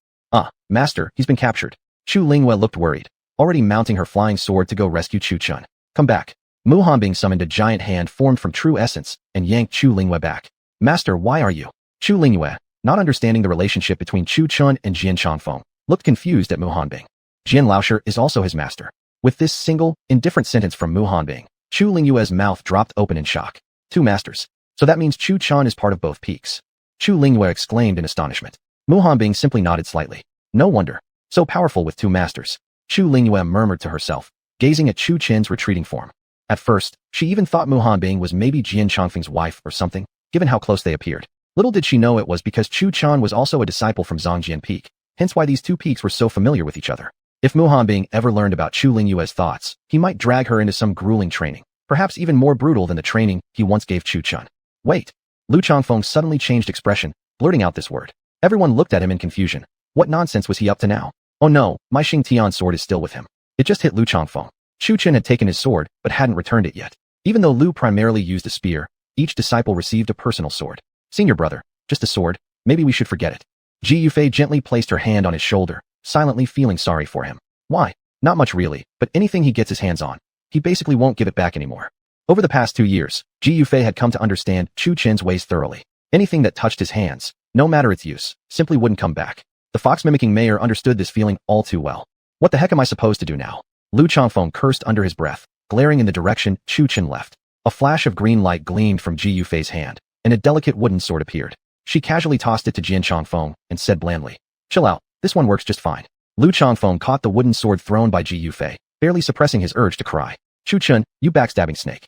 Master, he's been captured. Chu Lingyue looked worried, already mounting her flying sword to go rescue Chu Chun. Come back. Mu Hanbing summoned a giant hand formed from true essence and yanked Chu Lingyue back. Master, why are you? Chu Lingyue, not understanding the relationship between Chu Chun and Jian Changfeng, looked confused at Mu Hanbing. Jian Laosher is also his master. With this single, indifferent sentence from Mu Hanbing, Chu Lingyue's mouth dropped open in shock. Two masters. So that means Chu Chun is part of both peaks. Chu Lingyue exclaimed in astonishment. Mu Hanbing simply nodded slightly. No wonder. So powerful with two masters. Chu Lingyue murmured to herself, gazing at Chu Chin's retreating form. At first, she even thought Mu Hanbing was maybe Jian Changfeng's wife or something, given how close they appeared. Little did she know it was because Chu Chun was also a disciple from Zhongjian Peak, hence why these two peaks were so familiar with each other. If Mu Hanbing ever learned about Chu Lingyue's thoughts, he might drag her into some grueling training, perhaps even more brutal than the training he once gave Chu Chun. Wait. Lu Changfeng suddenly changed expression, blurting out this word. Everyone looked at him in confusion. What nonsense was he up to now? Oh no, my Xing Tian sword is still with him. It just hit Lu Changfeng. Chu Chen had taken his sword, but hadn't returned it yet. Even though Lu primarily used a spear, each disciple received a personal sword. Senior brother, just a sword, maybe we should forget it. Ji Yufei gently placed her hand on his shoulder, silently feeling sorry for him. Why? Not much really, but anything he gets his hands on, he basically won't give it back anymore. Over the past 2 years, Ji Yufei had come to understand Chu Chen's ways thoroughly. Anything that touched his hands, no matter its use, simply wouldn't come back. The fox-mimicking mayor understood this feeling all too well. What the heck am I supposed to do now? Lu Changfeng cursed under his breath, glaring in the direction Chu Chen left. A flash of green light gleamed from Ji Yufei's hand, and a delicate wooden sword appeared. She casually tossed it to Jian Changfeng and said blandly, "Chill out, this one works just fine." Lu Changfeng caught the wooden sword thrown by Ji Yufei, barely suppressing his urge to cry. "Chu Chun, you backstabbing snake."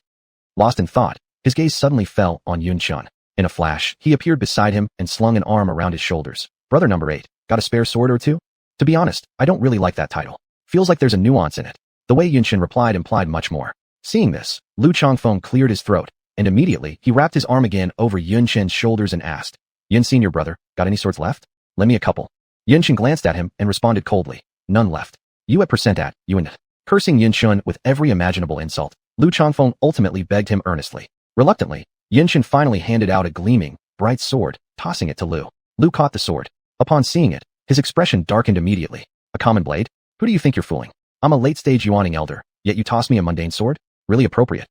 Lost in thought, his gaze suddenly fell on Yun Chun. In a flash, he appeared beside him and slung an arm around his shoulders. "Brother number 8, got a spare sword or two?" To be honest, I don't really like that title. Feels like there's a nuance in it. The way Yun Chun replied implied much more. Seeing this, Lu Changfeng cleared his throat, and immediately he wrapped his arm again over Yun Chen's shoulders and asked, "Yun senior brother, got any swords left? Lend me a couple." Yun Chun glanced at him and responded coldly, "None left. You at percent at, you and it." Cursing Yun Chun with every imaginable insult, Lu Changfeng ultimately begged him earnestly. Reluctantly, Yun Chun finally handed out a gleaming, bright sword, tossing it to Lu. Lu caught the sword. Upon seeing it, his expression darkened immediately. "A common blade? Who do you think you're fooling? I'm a late-stage Yuaning elder, yet you toss me a mundane sword? Really appropriate."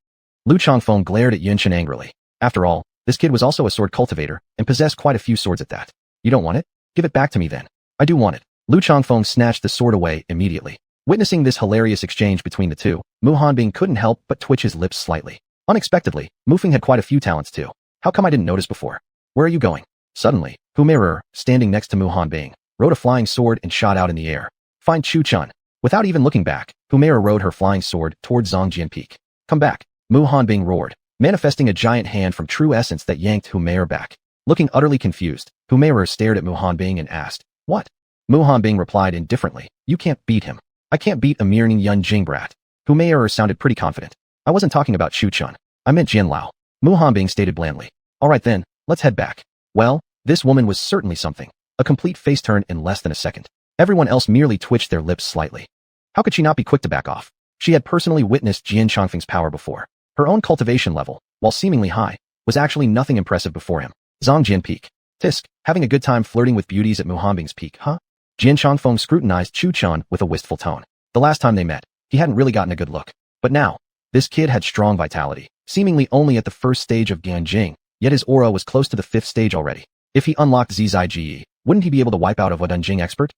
Lu Changfeng glared at Yun Chun angrily. After all, this kid was also a sword cultivator and possessed quite a few swords at that. "You don't want it? Give it back to me then." "I do want it." Lu Changfeng snatched the sword away immediately. Witnessing this hilarious exchange between the two, Mu Hanbing couldn't help but twitch his lips slightly. Unexpectedly, Mu Feng had quite a few talents too. How come I didn't notice before? "Where are you going?" Suddenly, Hu Meirer, standing next to Mu Hanbing, rode a flying sword and shot out in the air. "Find Chu Chun." Without even looking back, Hu Meirer rode her flying sword towards Zhongjian Peak. "Come back," Mu Hanbing roared, manifesting a giant hand from true essence that yanked Hu Meirer back. Looking utterly confused, Hu Meirer stared at Mu Hanbing and asked, "What?" Mu Hanbing replied indifferently, "You can't beat him." "I can't beat a mere Yun Jing brat." Hu Meirer sounded pretty confident. "I wasn't talking about Chu Chun. I meant Jian Lao." Mu Hanbing stated blandly. "All right then, let's head back." Well, this woman was certainly something. A complete face turn in less than a second. Everyone else merely twitched their lips slightly. How could she not be quick to back off? She had personally witnessed Jian Changfeng's power before. Her own cultivation level, while seemingly high, was actually nothing impressive before him. Zhongjian Peak. Tisk, having a good time flirting with beauties at Mu Hanbing's peak, huh? Jian Changfeng scrutinized Chu Chun with a wistful tone. The last time they met, he hadn't really gotten a good look. But now, this kid had strong vitality, seemingly only at the first stage of Ganjing, yet his aura was close to the 5th stage already. If he unlocked Zizai Ji, wouldn't he be able to wipe out a Wadunjing expert?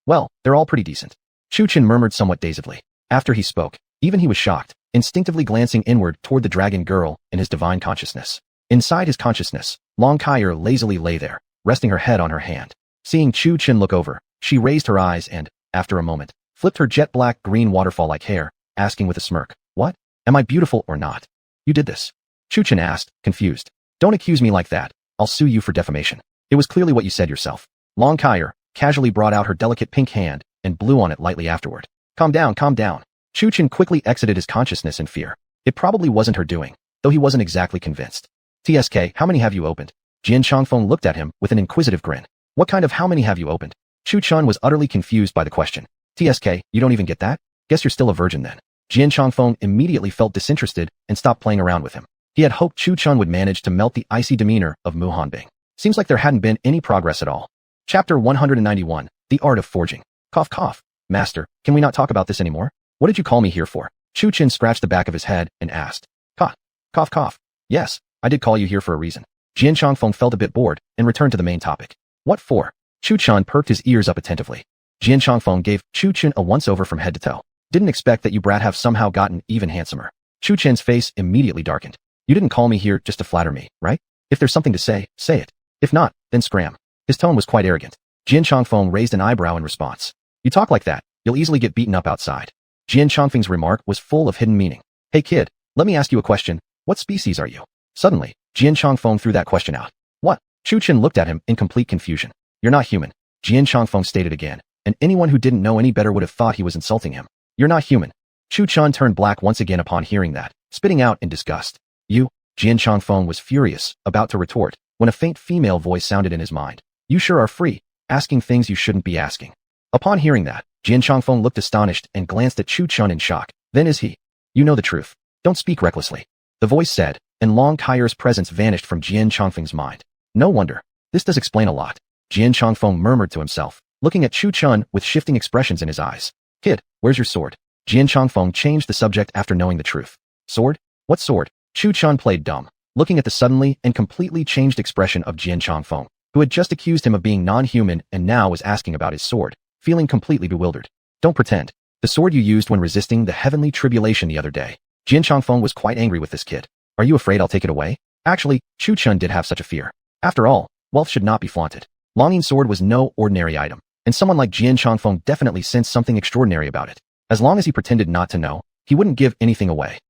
Well, they're all pretty decent. Chu Chun murmured somewhat dazedly. After he spoke, even he was shocked, instinctively glancing inward toward the dragon girl in his divine consciousness. Inside his consciousness, Long Kaier lazily lay there, resting her head on her hand. Seeing Chu Chun look over, she raised her eyes and, after a moment, flipped her jet-black green waterfall-like hair, asking with a smirk, "What? Am I beautiful or not?" "You did this?" Chu Chun asked, confused. "Don't accuse me like that. I'll sue you for defamation. It was clearly what you said yourself." Long Kaier casually brought out her delicate pink hand and blew on it lightly afterward. Calm down, calm down." Chu Chun quickly exited his consciousness in fear. It probably wasn't her doing, though he wasn't exactly convinced. "TSK, how many have you opened?" Jian Changfeng looked at him with an inquisitive grin. "What kind of how many have you opened?" Chu Chun was utterly confused by the question. "TSK, you don't even get that? Guess you're still a virgin then." Jian Changfeng immediately felt disinterested and stopped playing around with him. He had hoped Chu Chun would manage to melt the icy demeanor of Mu Hanbing. Seems like there hadn't been any progress at all. Chapter 191, The Art of Forging. Cough cough. Master, can we not talk about this anymore? What did you call me here for? Chu Chun scratched the back of his head and asked. Cough. Cough cough. Yes, I did call you here for a reason. Jian Chongfeng felt a bit bored and returned to the main topic. What for? Chu Chun perked his ears up attentively. Jian Chongfeng gave Chu Chun a once-over from head to toe. Didn't expect that you brat have somehow gotten even handsomer. Chu Chen's face immediately darkened. You didn't call me here just to flatter me, right? If there's something to say it. If not, then scram. His tone was quite arrogant. Jian Chongfeng raised an eyebrow in response. You talk like that, you'll easily get beaten up outside. Jian Chongfeng's remark was full of hidden meaning. Hey kid, let me ask you a question. What species are you? Suddenly, Jian Chongfeng threw that question out. What? Chu Chun looked at him in complete confusion. You're not human. Jian Chongfeng stated again, and anyone who didn't know any better would have thought he was insulting him. You're not human. Chu Chun turned black once again upon hearing that, spitting out in disgust. You? Jian Chongfeng was furious, about to retort, when a faint female voice sounded in his mind. You sure are free, asking things you shouldn't be asking. Upon hearing that, Jian Chongfeng looked astonished and glanced at Chu Chun in shock. Then is he? You know the truth. Don't speak recklessly. The voice said, and Long Kai's presence vanished from Jian Chongfeng's mind. No wonder. This does explain a lot. Jian Chongfeng murmured to himself, looking at Chu Chun with shifting expressions in his eyes. Kid, where's your sword? Jian Chongfeng changed the subject after knowing the truth. Sword? What sword? Chu Chun played dumb, looking at the suddenly and completely changed expression of Jian Chongfeng, who had just accused him of being non-human and now was asking about his sword, feeling completely bewildered. Don't pretend. The sword you used when resisting the heavenly tribulation the other day. Jian Chongfeng was quite angry with this kid. Are you afraid I'll take it away? Actually, Chu Chun did have such a fear. After all, wealth should not be flaunted. Longing's sword was no ordinary item, and someone like Jian Chongfeng definitely sensed something extraordinary about it. As long as he pretended not to know, he wouldn't give anything away.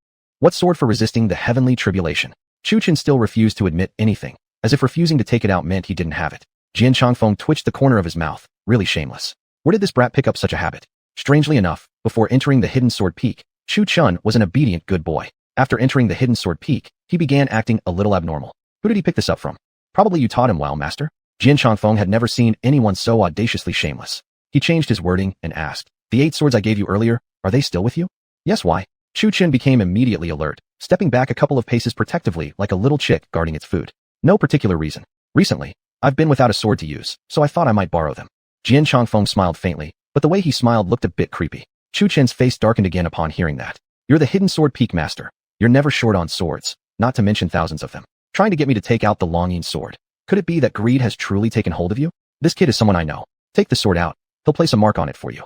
What sword for resisting the heavenly tribulation? Chu Chun still refused to admit anything, as if refusing to take it out meant he didn't have it. Jian Chongfeng twitched the corner of his mouth, really shameless. Where did this brat pick up such a habit? Strangely enough, before entering the Hidden Sword Peak, Chu Chun was an obedient good boy. After entering the Hidden Sword Peak, he began acting a little abnormal. Who did he pick this up from? Probably you taught him well, master. Jian Chongfeng had never seen anyone so audaciously shameless. He changed his wording and asked, The 8 swords I gave you earlier, are they still with you? Yes, why? Chu Chun became immediately alert, stepping back a couple of paces protectively like a little chick guarding its food. No particular reason. Recently, I've been without a sword to use, so I thought I might borrow them. Jian Chongfeng smiled faintly, but the way he smiled looked a bit creepy. Chu Chun's face darkened again upon hearing that. You're the Hidden Sword Peak master. You're never short on swords, not to mention thousands of them. Trying to get me to take out the Longing sword. Could it be that greed has truly taken hold of you? This kid is someone I know. Take the sword out. He'll place a mark on it for you.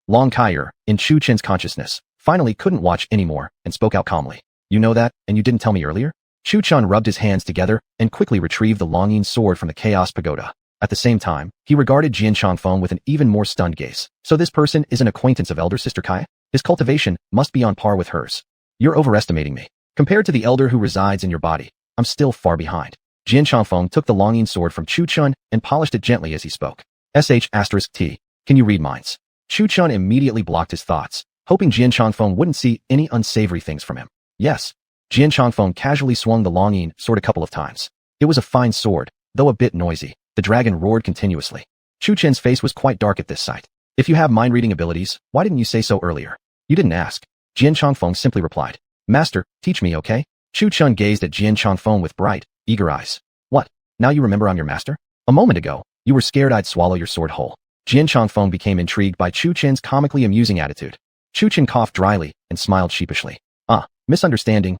Long Kai, in Chu Chen's consciousness, finally couldn't watch anymore and spoke out calmly. You know that, and you didn't tell me earlier? Chu Chun rubbed his hands together and quickly retrieved the Longing sword from the Chaos Pagoda. At the same time, he regarded Jian Chongfeng with an even more stunned gaze. So this person is an acquaintance of Elder Sister Kai? His cultivation must be on par with hers. You're overestimating me. Compared to the elder who resides in your body, I'm still far behind. Jian Chongfeng took the Longing sword from Chu Chun and polished it gently as he spoke. *T. Can you read minds? Chu Chun immediately blocked his thoughts, hoping Jian Chongfeng wouldn't see any unsavory things from him. Yes. Jian Chongfeng casually swung the Longing sword a couple of times. It was a fine sword, though a bit noisy. The dragon roared continuously. Chu Chen's face was quite dark at this sight. If you have mind-reading abilities, why didn't you say so earlier? You didn't ask. Jian Chongfeng simply replied. Master, teach me, okay? Chu Chun gazed at Jian Chongfeng with bright, eager eyes. What? Now you remember I'm your master? A moment ago, you were scared I'd swallow your sword whole. Jian Chongfeng became intrigued by Chu Chen's comically amusing attitude. Chu Chen coughed dryly and smiled sheepishly. Misunderstanding.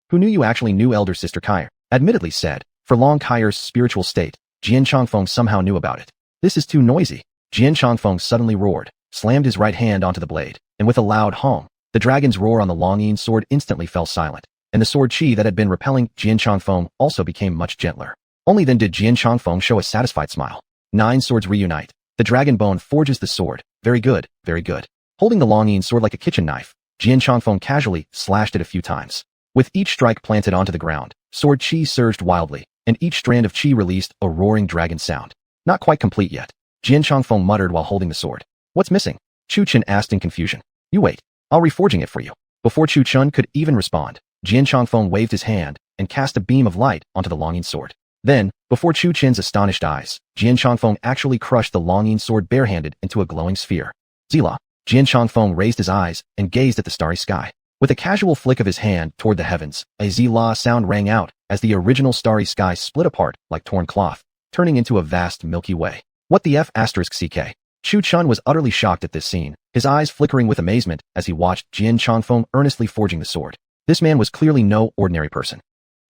Who knew you actually knew Elder Sister Kai? Admittedly said, for Long Kai's spiritual state, Jian Chongfeng somehow knew about it. This is too noisy. Jian Chongfeng suddenly roared, slammed his right hand onto the blade, and with a loud hong, the dragon's roar on the Longing sword instantly fell silent, and the sword chi that had been repelling Jian Chongfeng also became much gentler. Only then did Jian Chongfeng show a satisfied smile. 9 swords reunite. The dragon bone forges the sword. Very good, very good. Holding the Longing sword like a kitchen knife, Jian Chongfeng casually slashed it a few times. With each strike planted onto the ground, sword chi surged wildly, and each strand of chi released a roaring dragon sound. Not quite complete yet. Jian Chongfeng muttered while holding the sword. What's missing? Chu Chun asked in confusion. You wait. I'll reforging it for you. Before Chu Chun could even respond, Jian Chongfeng waved his hand and cast a beam of light onto the Longing sword. Then, before Chu Chen's astonished eyes, Jian Chongfeng actually crushed the Longing sword barehanded into a glowing sphere. Zila. Jian Chongfeng raised his eyes and gazed at the starry sky. With a casual flick of his hand toward the heavens, a Zila sound rang out as the original starry sky split apart like torn cloth, turning into a vast Milky Way. What the F*** CK? Chu Chun was utterly shocked at this scene, his eyes flickering with amazement as he watched Jian Chongfeng earnestly forging the sword. This man was clearly no ordinary person.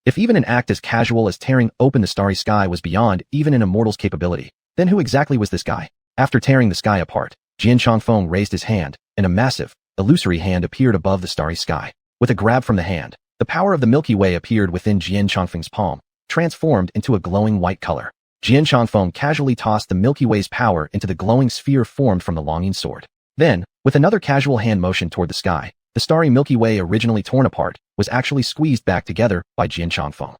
If even an act as casual as tearing open the starry sky was beyond even an immortal's capability, then who exactly was this guy? After tearing the sky apart, Jian Chongfeng raised his hand, and a massive, illusory hand appeared above the starry sky. With a grab from the hand, the power of the Milky Way appeared within Jian Chongfeng's palm, transformed into a glowing white color. Jian Chongfeng casually tossed the Milky Way's power into the glowing sphere formed from the longing sword. Then, with another casual hand motion toward the sky, the starry Milky Way originally torn apart was actually squeezed back together by Jian Chongfeng.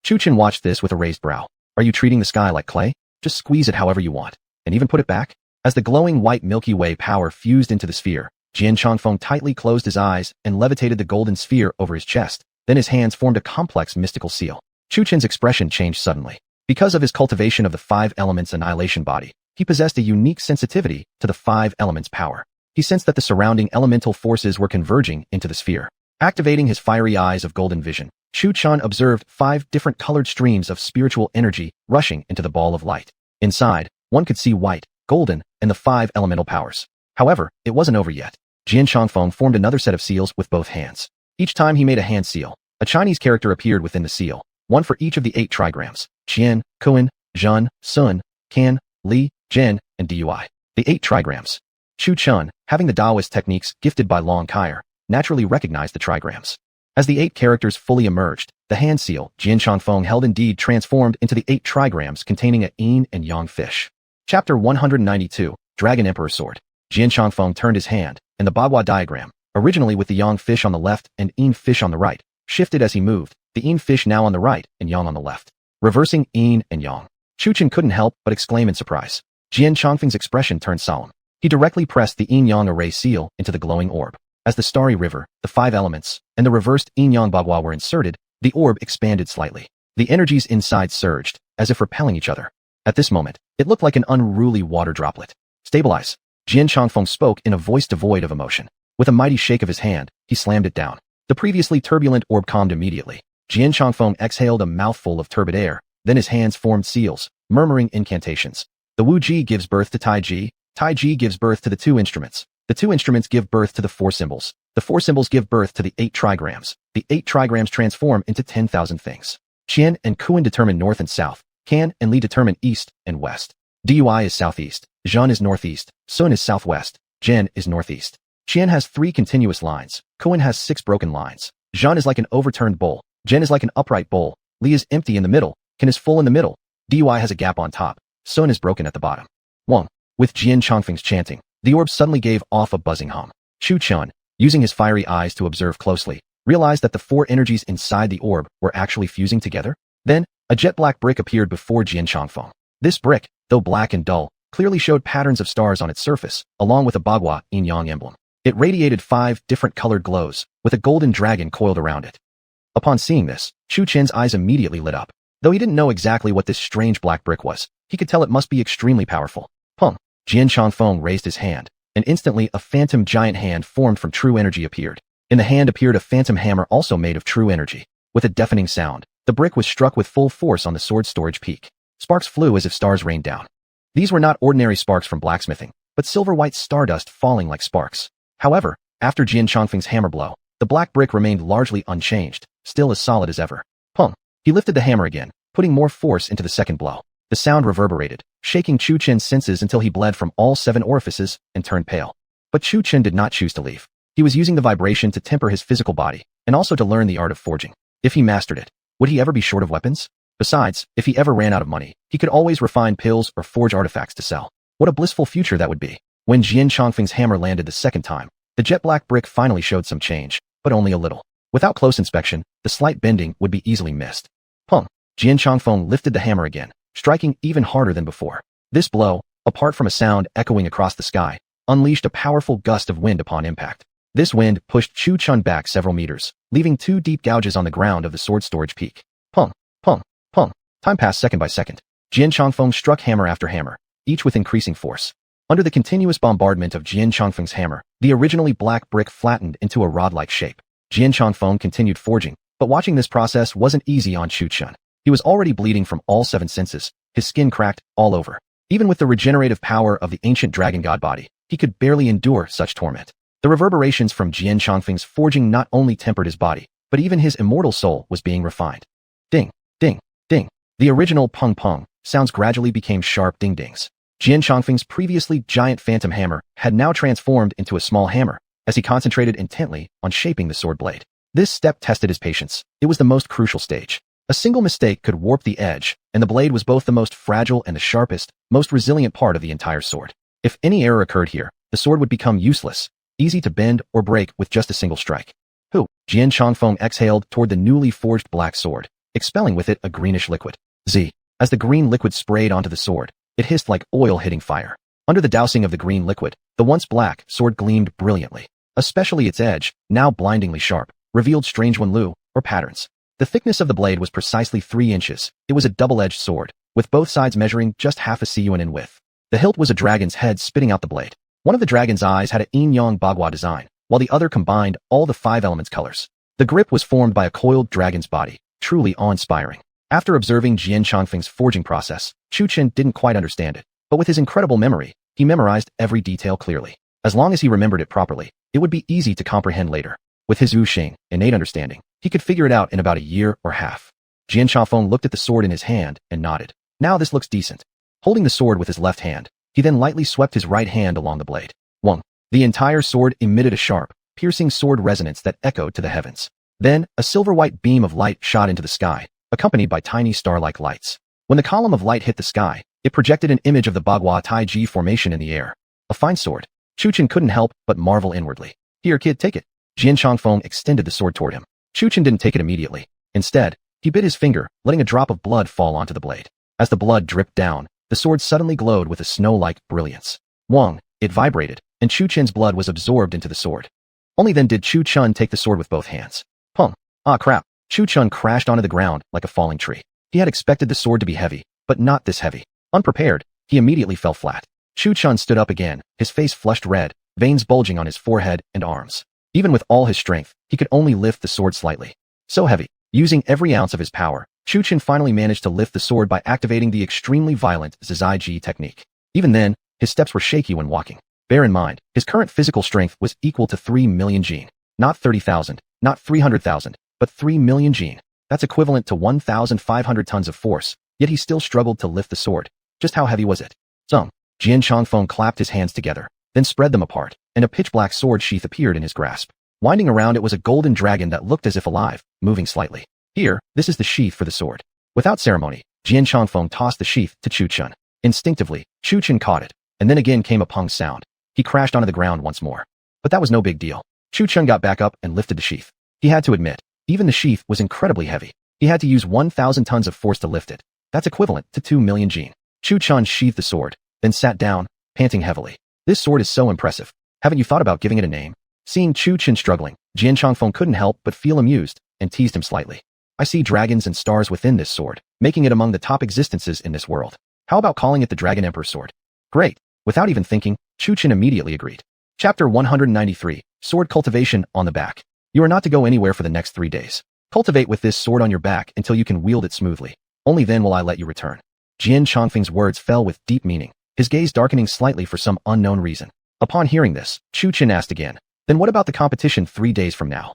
Chu Chen watched this with a raised brow. Are you treating the sky like clay? Just squeeze it however you want, and even put it back? As the glowing white Milky Way power fused into the sphere, Jian Chongfeng tightly closed his eyes and levitated the golden sphere over his chest. Then his hands formed a complex mystical seal. Chu Chen's expression changed suddenly. Because of his cultivation of the 5 elements annihilation body, he possessed a unique sensitivity to the 5 elements power. He sensed that the surrounding elemental forces were converging into the sphere. Activating his fiery eyes of golden vision, Chu Chen observed 5 different colored streams of spiritual energy rushing into the ball of light. Inside, one could see white, golden, and the 5 elemental powers. However, it wasn't over yet. Jian Chongfeng formed another set of seals with both hands. Each time he made a hand seal, a Chinese character appeared within the seal, one for each of the 8 trigrams: Qian, Kun, Zhen, Sun, Kan, Li, Zhen, and Dui. The 8 trigrams. Chu Chen, having the Taoist techniques gifted by Long Kair, naturally recognized the trigrams. As the 8 characters fully emerged, the hand seal Jian Chongfeng held indeed transformed into the 8 trigrams containing a yin and yang fish. Chapter 192, Dragon Emperor Sword. Jian Chongfeng turned his hand, and the Bagua diagram, originally with the yang fish on the left and yin fish on the right, shifted as he moved, the yin fish now on the right and yang on the left. Reversing yin and yang. Chu Chen couldn't help but exclaim in surprise. Jian Chongfeng's expression turned solemn. He directly pressed the yin-yang array seal into the glowing orb. As the starry river, the 5 elements, and the reversed yin-yang bagua were inserted, the orb expanded slightly. The energies inside surged, as if repelling each other. At this moment, it looked like an unruly water droplet. Stabilize. Jian Chongfeng spoke in a voice devoid of emotion. With a mighty shake of his hand, he slammed it down. The previously turbulent orb calmed immediately. Jian Chongfeng exhaled a mouthful of turbid air, then his hands formed seals, murmuring incantations. The Wu Ji gives birth to Tai Ji gives birth to the 2 instruments. The 2 instruments give birth to the 4 symbols. The 4 symbols give birth to the 8 trigrams. The 8 trigrams transform into 10,000 things. Qian and Kun determine north and south. Kan and Li determine east and west. Dui is southeast. Zhen is northeast. Sun is southwest. Zhen is northeast. Qian has 3 continuous lines. Kun has 6 broken lines. Zhen is like an overturned bowl. Zhen is like an upright bowl. Li is empty in the middle. Kan is full in the middle. Dui has a gap on top. Sun is broken at the bottom. Wang. With Jian Chongfeng's chanting, the orb suddenly gave off a buzzing hum. Chu Chen, using his fiery eyes to observe closely, realized that the 4 energies inside the orb were actually fusing together. Then, a jet-black brick appeared before Jian Chongfeng. This brick, though black and dull, clearly showed patterns of stars on its surface, along with a bagua yin-yang emblem. It radiated 5 different colored glows, with a golden dragon coiled around it. Upon seeing this, Chu Chen's eyes immediately lit up. Though he didn't know exactly what this strange black brick was, he could tell it must be extremely powerful. Pum. Jian Chongfeng raised his hand, and instantly a phantom giant hand formed from true energy appeared. In the hand appeared a phantom hammer also made of true energy. With a deafening sound, the brick was struck with full force on the sword storage peak. Sparks flew as if stars rained down. These were not ordinary sparks from blacksmithing, but silver-white stardust falling like sparks. However, after Jian Chongfeng's hammer blow, the black brick remained largely unchanged, still as solid as ever. Pum. He lifted the hammer again, putting more force into the second blow. The sound reverberated, shaking Chu Chen's senses until he bled from all 7 orifices and turned pale. But Chu Chen did not choose to leave. He was using the vibration to temper his physical body, and also to learn the art of forging. If he mastered it, would he ever be short of weapons? Besides, if he ever ran out of money, he could always refine pills or forge artifacts to sell. What a blissful future that would be. When Jian Chongfeng's hammer landed the second time, the jet-black brick finally showed some change, but only a little. Without close inspection, the slight bending would be easily missed. Pum. Jian Chongfeng lifted the hammer again, striking even harder than before. This blow, apart from a sound echoing across the sky, unleashed a powerful gust of wind upon impact. This wind pushed Chu Chen back several meters, leaving 2 deep gouges on the ground of the sword storage peak. Pum, pum, pum. Time passed second by second. Jian Chongfeng struck hammer after hammer, each with increasing force. Under the continuous bombardment of Jian Chongfeng's hammer, the originally black brick flattened into a rod-like shape. Jian Chongfeng continued forging, but watching this process wasn't easy on Chu Chun. He was already bleeding from all 7 senses, his skin cracked all over. Even with the regenerative power of the ancient dragon god body, he could barely endure such torment. The reverberations from Jian Chongfeng's forging not only tempered his body, but even his immortal soul was being refined. Ding, ding, ding. The original pung pung sounds gradually became sharp ding-dings. Jian Chongfeng's previously giant phantom hammer had now transformed into a small hammer, as he concentrated intently on shaping the sword blade. This step tested his patience. It was the most crucial stage. A single mistake could warp the edge, and the blade was both the most fragile and the sharpest, most resilient part of the entire sword. If any error occurred here, the sword would become useless, easy to bend or break with just a single strike. Jian Chongfeng exhaled toward the newly forged black sword, expelling with it a greenish liquid. As the green liquid sprayed onto the sword, it hissed like oil hitting fire. Under the dousing of the green liquid, the once black sword gleamed brilliantly. Especially its edge, now blindingly sharp, revealed strange Wenlu, or patterns. The thickness of the blade was precisely 3 inches. It was a double-edged sword, with both sides measuring just half a cun in width. The hilt was a dragon's head spitting out the blade. One of the dragon's eyes had a yin-yang bagua design, while the other combined all the 5 elements colors. The grip was formed by a coiled dragon's body, truly awe-inspiring. After observing Jian Chongfeng's forging process, Chu Chen didn't quite understand it, but with his incredible memory, he memorized every detail clearly. As long as he remembered it properly, it would be easy to comprehend later. With his wuxing, innate understanding, he could figure it out in about a year or half. Jian Chongfeng looked at the sword in his hand and nodded. Now this looks decent. Holding the sword with his left hand, he then lightly swept his right hand along the blade. Wong. The entire sword emitted a sharp, piercing sword resonance that echoed to the heavens. Then, a silver-white beam of light shot into the sky, accompanied by tiny star-like lights. When the column of light hit the sky, it projected an image of the Bagua Taiji formation in the air. A fine sword. Chu Chen couldn't help but marvel inwardly. Here, kid, take it. Jian Chongfeng extended the sword toward him. Chu Chen didn't take it immediately. Instead, he bit his finger, letting a drop of blood fall onto the blade. As the blood dripped down, the sword suddenly glowed with a snow-like brilliance. Wong, it vibrated, and Chu Chen's blood was absorbed into the sword. Only then did Chu Chen take the sword with both hands. Pung. Ah crap. Chu Chen crashed onto the ground like a falling tree. He had expected the sword to be heavy, but not this heavy. Unprepared, he immediately fell flat. Chu Chen stood up again, his face flushed red, veins bulging on his forehead and arms. Even with all his strength, he could only lift the sword slightly. So heavy. Using every ounce of his power, Chu Chen finally managed to lift the sword by activating the extremely violent Zizai Ji technique. Even then, his steps were shaky when walking. Bear in mind, his current physical strength was equal to 3 million jin. Not 30,000, not 300,000, but 3 million jin. That's equivalent to 1,500 tons of force, yet he still struggled to lift the sword. Just how heavy was it? Zung. Jian Chongfeng clapped his hands together, then spread them apart, and a pitch-black sword sheath appeared in his grasp. Winding around it was a golden dragon that looked as if alive, moving slightly. Here, this is the sheath for the sword. Without ceremony, Jian Chongfeng tossed the sheath to Chu Chen. Instinctively, Chu Chen caught it, and then again came a pung sound. He crashed onto the ground once more. But that was no big deal. Chu Chen got back up and lifted the sheath. He had to admit, even the sheath was incredibly heavy. He had to use 1,000 tons of force to lift it. That's equivalent to 2 million jin. Chu Chen sheathed the sword, then sat down, panting heavily. This sword is so impressive. Haven't you thought about giving it a name? Seeing Chu Chen struggling, Jian Chongfeng couldn't help but feel amused, and teased him slightly. I see dragons and stars within this sword, making it among the top existences in this world. How about calling it the Dragon Emperor Sword? Great. Without even thinking, Chu Chen immediately agreed. Chapter 193, Sword Cultivation on the Back. You are not to go anywhere for the next 3 days. Cultivate with this sword on your back until you can wield it smoothly. Only then will I let you return. Jian Chongfeng's words fell with deep meaning, his gaze darkening slightly for some unknown reason. Upon hearing this, Chu Chen asked again, then what about the competition 3 days from now?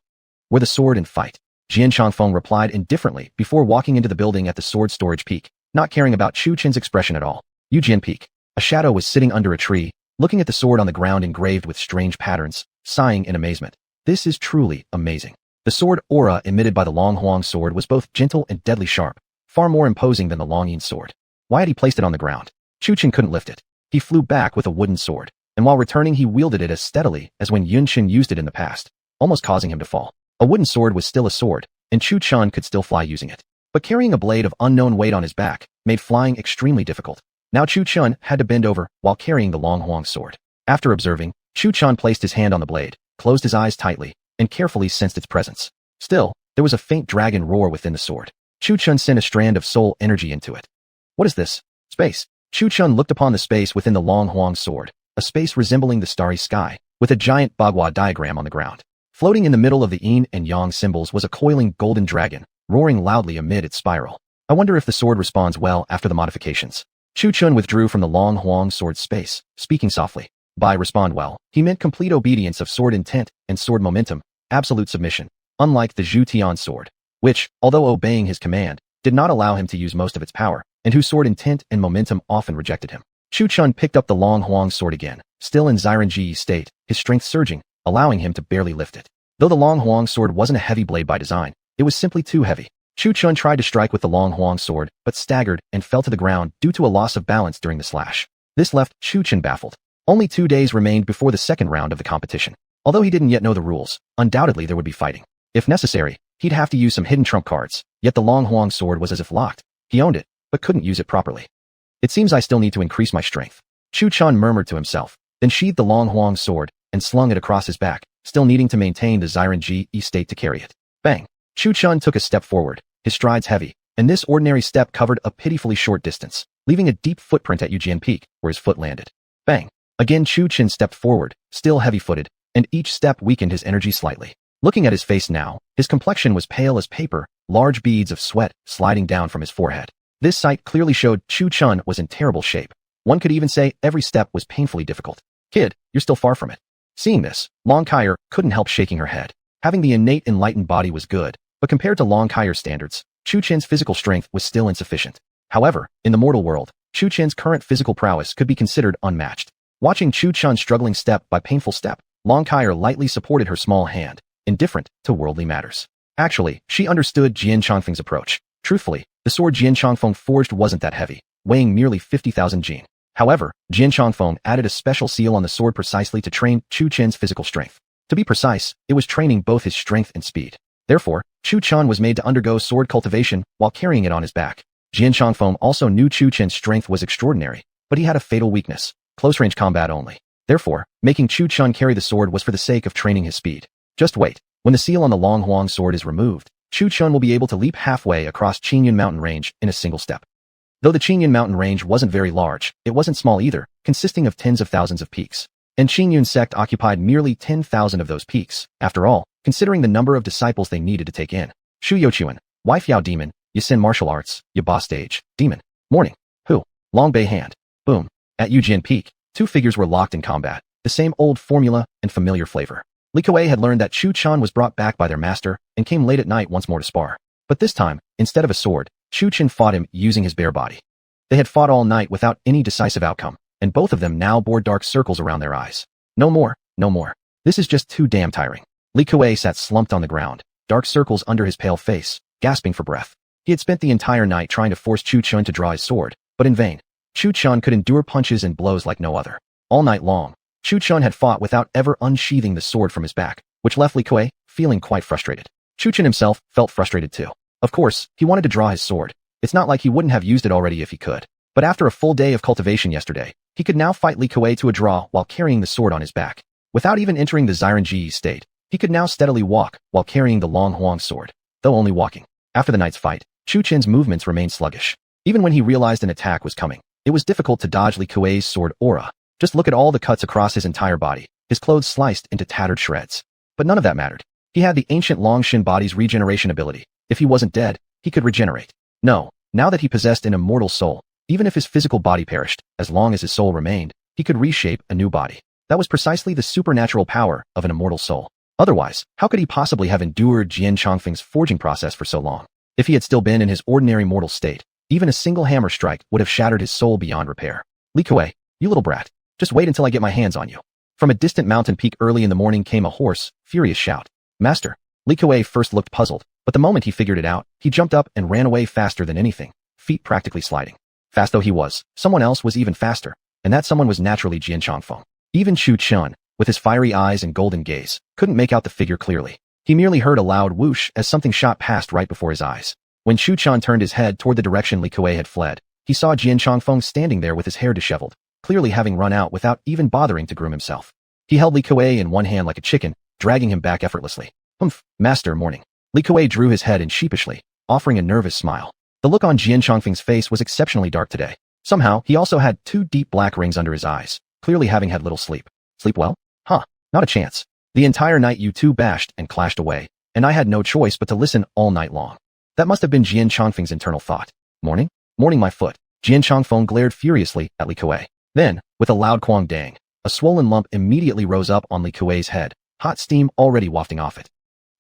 With a sword and fight. Jian Chongfeng replied indifferently before walking into the building at the sword storage peak, not caring about Chu Chen's expression at all. Yujian Peak. A shadow was sitting under a tree, looking at the sword on the ground engraved with strange patterns, sighing in amazement. This is truly amazing. The sword aura emitted by the Long Huang sword was both gentle and deadly sharp, far more imposing than the Long Yin sword. Why had he placed it on the ground? Chu Chen couldn't lift it. He flew back with a wooden sword, and while returning he wielded it as steadily as when Yun Chen used it in the past, almost causing him to fall. A wooden sword was still a sword, and Chu Chen could still fly using it. But carrying a blade of unknown weight on his back made flying extremely difficult. Now Chu Chen had to bend over while carrying the Long Huang sword. After observing, Chu Chen placed his hand on the blade, closed his eyes tightly, and carefully sensed its presence. Still, there was a faint dragon roar within the sword. Chu Chen sent a strand of soul energy into it. What is this? Space. Chu Chen looked upon the space within the Long Huang sword, a space resembling the starry sky, with a giant Bagua diagram on the ground. Floating in the middle of the yin and yang symbols was a coiling golden dragon, roaring loudly amid its spiral. I wonder if the sword responds well after the modifications. Chu Chun withdrew from the long Huang sword space, speaking softly. By respond well, he meant complete obedience of sword intent and sword momentum, absolute submission, unlike the Zhu Tian sword, which, although obeying his command, did not allow him to use most of its power, and whose sword intent and momentum often rejected him. Chu Chun picked up the long Huang sword again, still in Xirenji state, his strength surging, allowing him to barely lift it. Though the long Huang sword wasn't a heavy blade by design, it was simply too heavy. Chu Chun tried to strike with the long Huang sword, but staggered and fell to the ground due to a loss of balance during the slash. This left Chu Chun baffled. Only 2 days remained before the second round of the competition. Although he didn't yet know the rules, undoubtedly there would be fighting. If necessary, he'd have to use some hidden trump cards, yet the long Huang sword was as if locked. He owned it, but couldn't use it properly. It seems I still need to increase my strength. Chu Chun murmured to himself, then sheathed the long Huang sword and slung it across his back, still needing to maintain the Xirenji state to carry it. Bang! Chu Chun took a step forward, his strides heavy, and this ordinary step covered a pitifully short distance, leaving a deep footprint at Yujian Peak, where his foot landed. Bang! Again Chu Chun stepped forward, still heavy-footed, and each step weakened his energy slightly. Looking at his face now, his complexion was pale as paper, large beads of sweat sliding down from his forehead. This sight clearly showed Chu Chun was in terrible shape. One could even say every step was painfully difficult. Kid, you're still far from it. Seeing this, Long Kaier couldn't help shaking her head. Having the innate enlightened body was good, but compared to Long Kaier's standards, Chu Chen's physical strength was still insufficient. However, in the mortal world, Chu Chen's current physical prowess could be considered unmatched. Watching Chu Chun struggling step by painful step, Long Kaier lightly supported her small hand, indifferent to worldly matters. Actually, she understood Jian Chongfeng's approach. Truthfully, the sword Jian Chongfeng forged wasn't that heavy, weighing merely 50,000 jin. However, Jian Chongfeng added a special seal on the sword precisely to train Chu Chen's physical strength. To be precise, it was training both his strength and speed. Therefore, Chu Chun was made to undergo sword cultivation while carrying it on his back. Jian Chongfeng also knew Chu Chen's strength was extraordinary, but he had a fatal weakness: close-range combat only. Therefore, making Chu Chun carry the sword was for the sake of training his speed. Just wait. When the seal on the long Huang sword is removed, Chu Chun will be able to leap halfway across Qingyun mountain range in a single step. Though the Qingyun mountain range wasn't very large, it wasn't small either, consisting of tens of thousands of peaks. And Qingyun sect occupied merely 10,000 of those peaks, after all, considering the number of disciples they needed to take in. Shu Youchuan, Wai Fiao demon, Yasin martial arts, Yaba stage, demon, morning, Hu, long bei hand, boom. At Yujian Peak, 2 figures were locked in combat, the same old formula and familiar flavor. Li Kuei had learned that Chu Chun was brought back by their master and came late at night once more to spar. But this time, instead of a sword, Chu Chun fought him using his bare body. They had fought all night without any decisive outcome, and both of them now bore dark circles around their eyes. No more, no more. This is just too damn tiring. Li Kuei sat slumped on the ground, dark circles under his pale face, gasping for breath. He had spent the entire night trying to force Chu Chun to draw his sword, but in vain. Chu Chun could endure punches and blows like no other. All night long, Chu Chun had fought without ever unsheathing the sword from his back, which left Li Kuei feeling quite frustrated. Chu Chun himself felt frustrated too. Of course, he wanted to draw his sword. It's not like he wouldn't have used it already if he could. But after a full day of cultivation yesterday, he could now fight Li Kuei to a draw while carrying the sword on his back. Without even entering the Xirenji state, he could now steadily walk while carrying the long Huang sword, though only walking. After the night's fight, Chu Chun's movements remained sluggish. Even when he realized an attack was coming, it was difficult to dodge Li Kuei's sword aura. Just look at all the cuts across his entire body, his clothes sliced into tattered shreds. But none of that mattered. He had the ancient Longshin body's regeneration ability. If he wasn't dead, he could regenerate. No, now that he possessed an immortal soul, even if his physical body perished, as long as his soul remained, he could reshape a new body. That was precisely the supernatural power of an immortal soul. Otherwise, how could he possibly have endured Jian Chongfeng's forging process for so long? If he had still been in his ordinary mortal state, even a single hammer strike would have shattered his soul beyond repair. Li Kuei, you little brat. Just wait until I get my hands on you. From a distant mountain peak early in the morning came a hoarse, furious shout. Master. Li Kuei first looked puzzled, but the moment he figured it out, he jumped up and ran away faster than anything, feet practically sliding. Fast though he was, someone else was even faster, and that someone was naturally Jian Chongfeng. Even Chu Chun, with his fiery eyes and golden gaze, couldn't make out the figure clearly. He merely heard a loud whoosh as something shot past right before his eyes. When Chu Chun turned his head toward the direction Li Kuei had fled, he saw Jian Chongfeng standing there with his hair disheveled, clearly having run out without even bothering to groom himself. He held Li Kuei in one hand like a chicken, dragging him back effortlessly. Humph, master, morning. Li Kuei drew his head in sheepishly, offering a nervous smile. The look on Jian Chongfeng's face was exceptionally dark today. Somehow, he also had 2 deep black rings under his eyes, clearly having had little sleep. Sleep well? Huh, not a chance. The entire night you two bashed and clashed away, and I had no choice but to listen all night long. That must have been Jian Chongfeng's internal thought. Morning? Morning my foot. Jian Chongfeng glared furiously at Li Kuei. Then, with a loud quang dang, a swollen lump immediately rose up on Li Kuei's head, hot steam already wafting off it.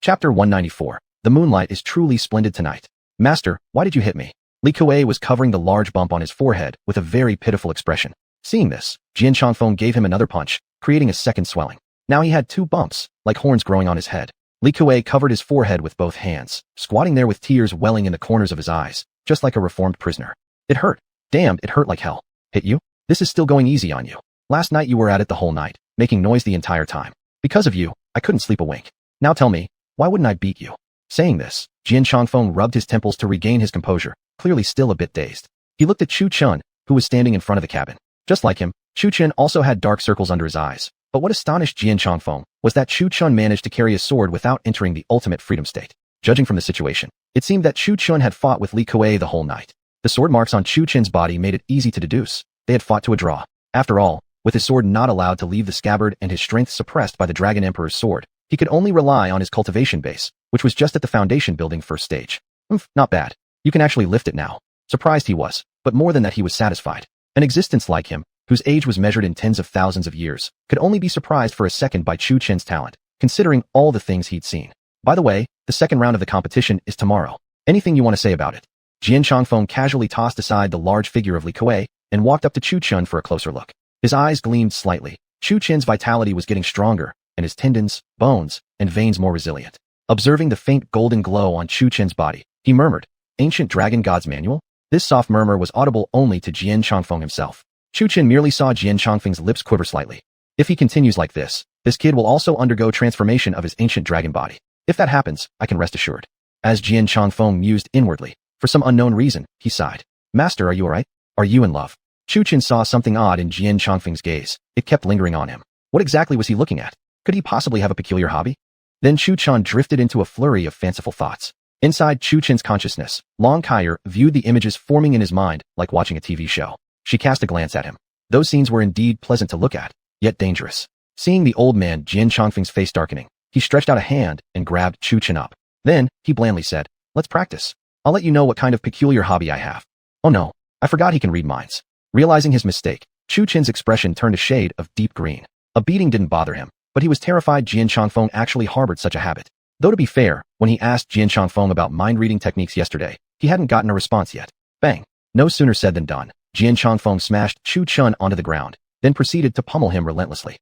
Chapter 194. The moonlight is truly splendid tonight. Master, why did you hit me? Li Kuei was covering the large bump on his forehead with a very pitiful expression. Seeing this, Jian Chongfeng gave him another punch, creating a second swelling. Now he had two bumps, like horns growing on his head. Li Kuei covered his forehead with both hands, squatting there with tears welling in the corners of his eyes, just like a reformed prisoner. It hurt. Damned, it hurt like hell. Hit you? This is still going easy on you. Last night you were at it the whole night, making noise the entire time. Because of you, I couldn't sleep a wink. Now tell me, why wouldn't I beat you? Saying this, Jian Chongfeng rubbed his temples to regain his composure, clearly still a bit dazed. He looked at Chu Chun, who was standing in front of the cabin. Just like him, Chu Chun also had dark circles under his eyes. But what astonished Jian Chongfeng was that Chu Chun managed to carry a sword without entering the ultimate freedom state. Judging from the situation, it seemed that Chu Chun had fought with Li Kuei the whole night. The sword marks on Chu Chun's body made it easy to deduce. They had fought to a draw. After all, with his sword not allowed to leave the scabbard and his strength suppressed by the Dragon Emperor's sword, he could only rely on his cultivation base, which was just at the foundation building first stage. Not bad. You can actually lift it now. Surprised he was, but more than that he was satisfied. An existence like him, whose age was measured in tens of thousands of years, could only be surprised for a second by Chu Chen's talent, considering all the things he'd seen. By the way, the second round of the competition is tomorrow. Anything you want to say about it? Jian Chongfeng casually tossed aside the large figure of Li Kuei and walked up to Chu Chun for a closer look. His eyes gleamed slightly. Chu Chen's vitality was getting stronger, and his tendons, bones, and veins more resilient. Observing the faint golden glow on Chu Chen's body, he murmured, "Ancient Dragon God's Manual?" This soft murmur was audible only to Jian Chongfeng himself. Chu Chen merely saw Jian Chongfeng's lips quiver slightly. If he continues like this kid will also undergo transformation of his ancient dragon body. If that happens, I can rest assured. As Jian Chongfeng mused inwardly, for some unknown reason, he sighed. Master, are you alright? Are you in love? Chu Chen saw something odd in Jian Chongfeng's gaze. It kept lingering on him. What exactly was he looking at? Could he possibly have a peculiar hobby? Then Chu Chen drifted into a flurry of fanciful thoughts. Inside Chu Chen's consciousness, Long Kaier viewed the images forming in his mind like watching a TV show. She cast a glance at him. Those scenes were indeed pleasant to look at, yet dangerous. Seeing the old man Jian Chongfeng's face darkening, he stretched out a hand and grabbed Chu Chen up. Then, he blandly said, "Let's practice. I'll let you know what kind of peculiar hobby I have." Oh no, I forgot he can read minds. Realizing his mistake, Chu Chen's expression turned a shade of deep green. A beating didn't bother him, but he was terrified Jian Chongfeng actually harbored such a habit. Though to be fair, when he asked Jian Chongfeng about mind-reading techniques yesterday, he hadn't gotten a response yet. Bang! No sooner said than done. Jian Chongfeng smashed Chu Chen onto the ground, then proceeded to pummel him relentlessly.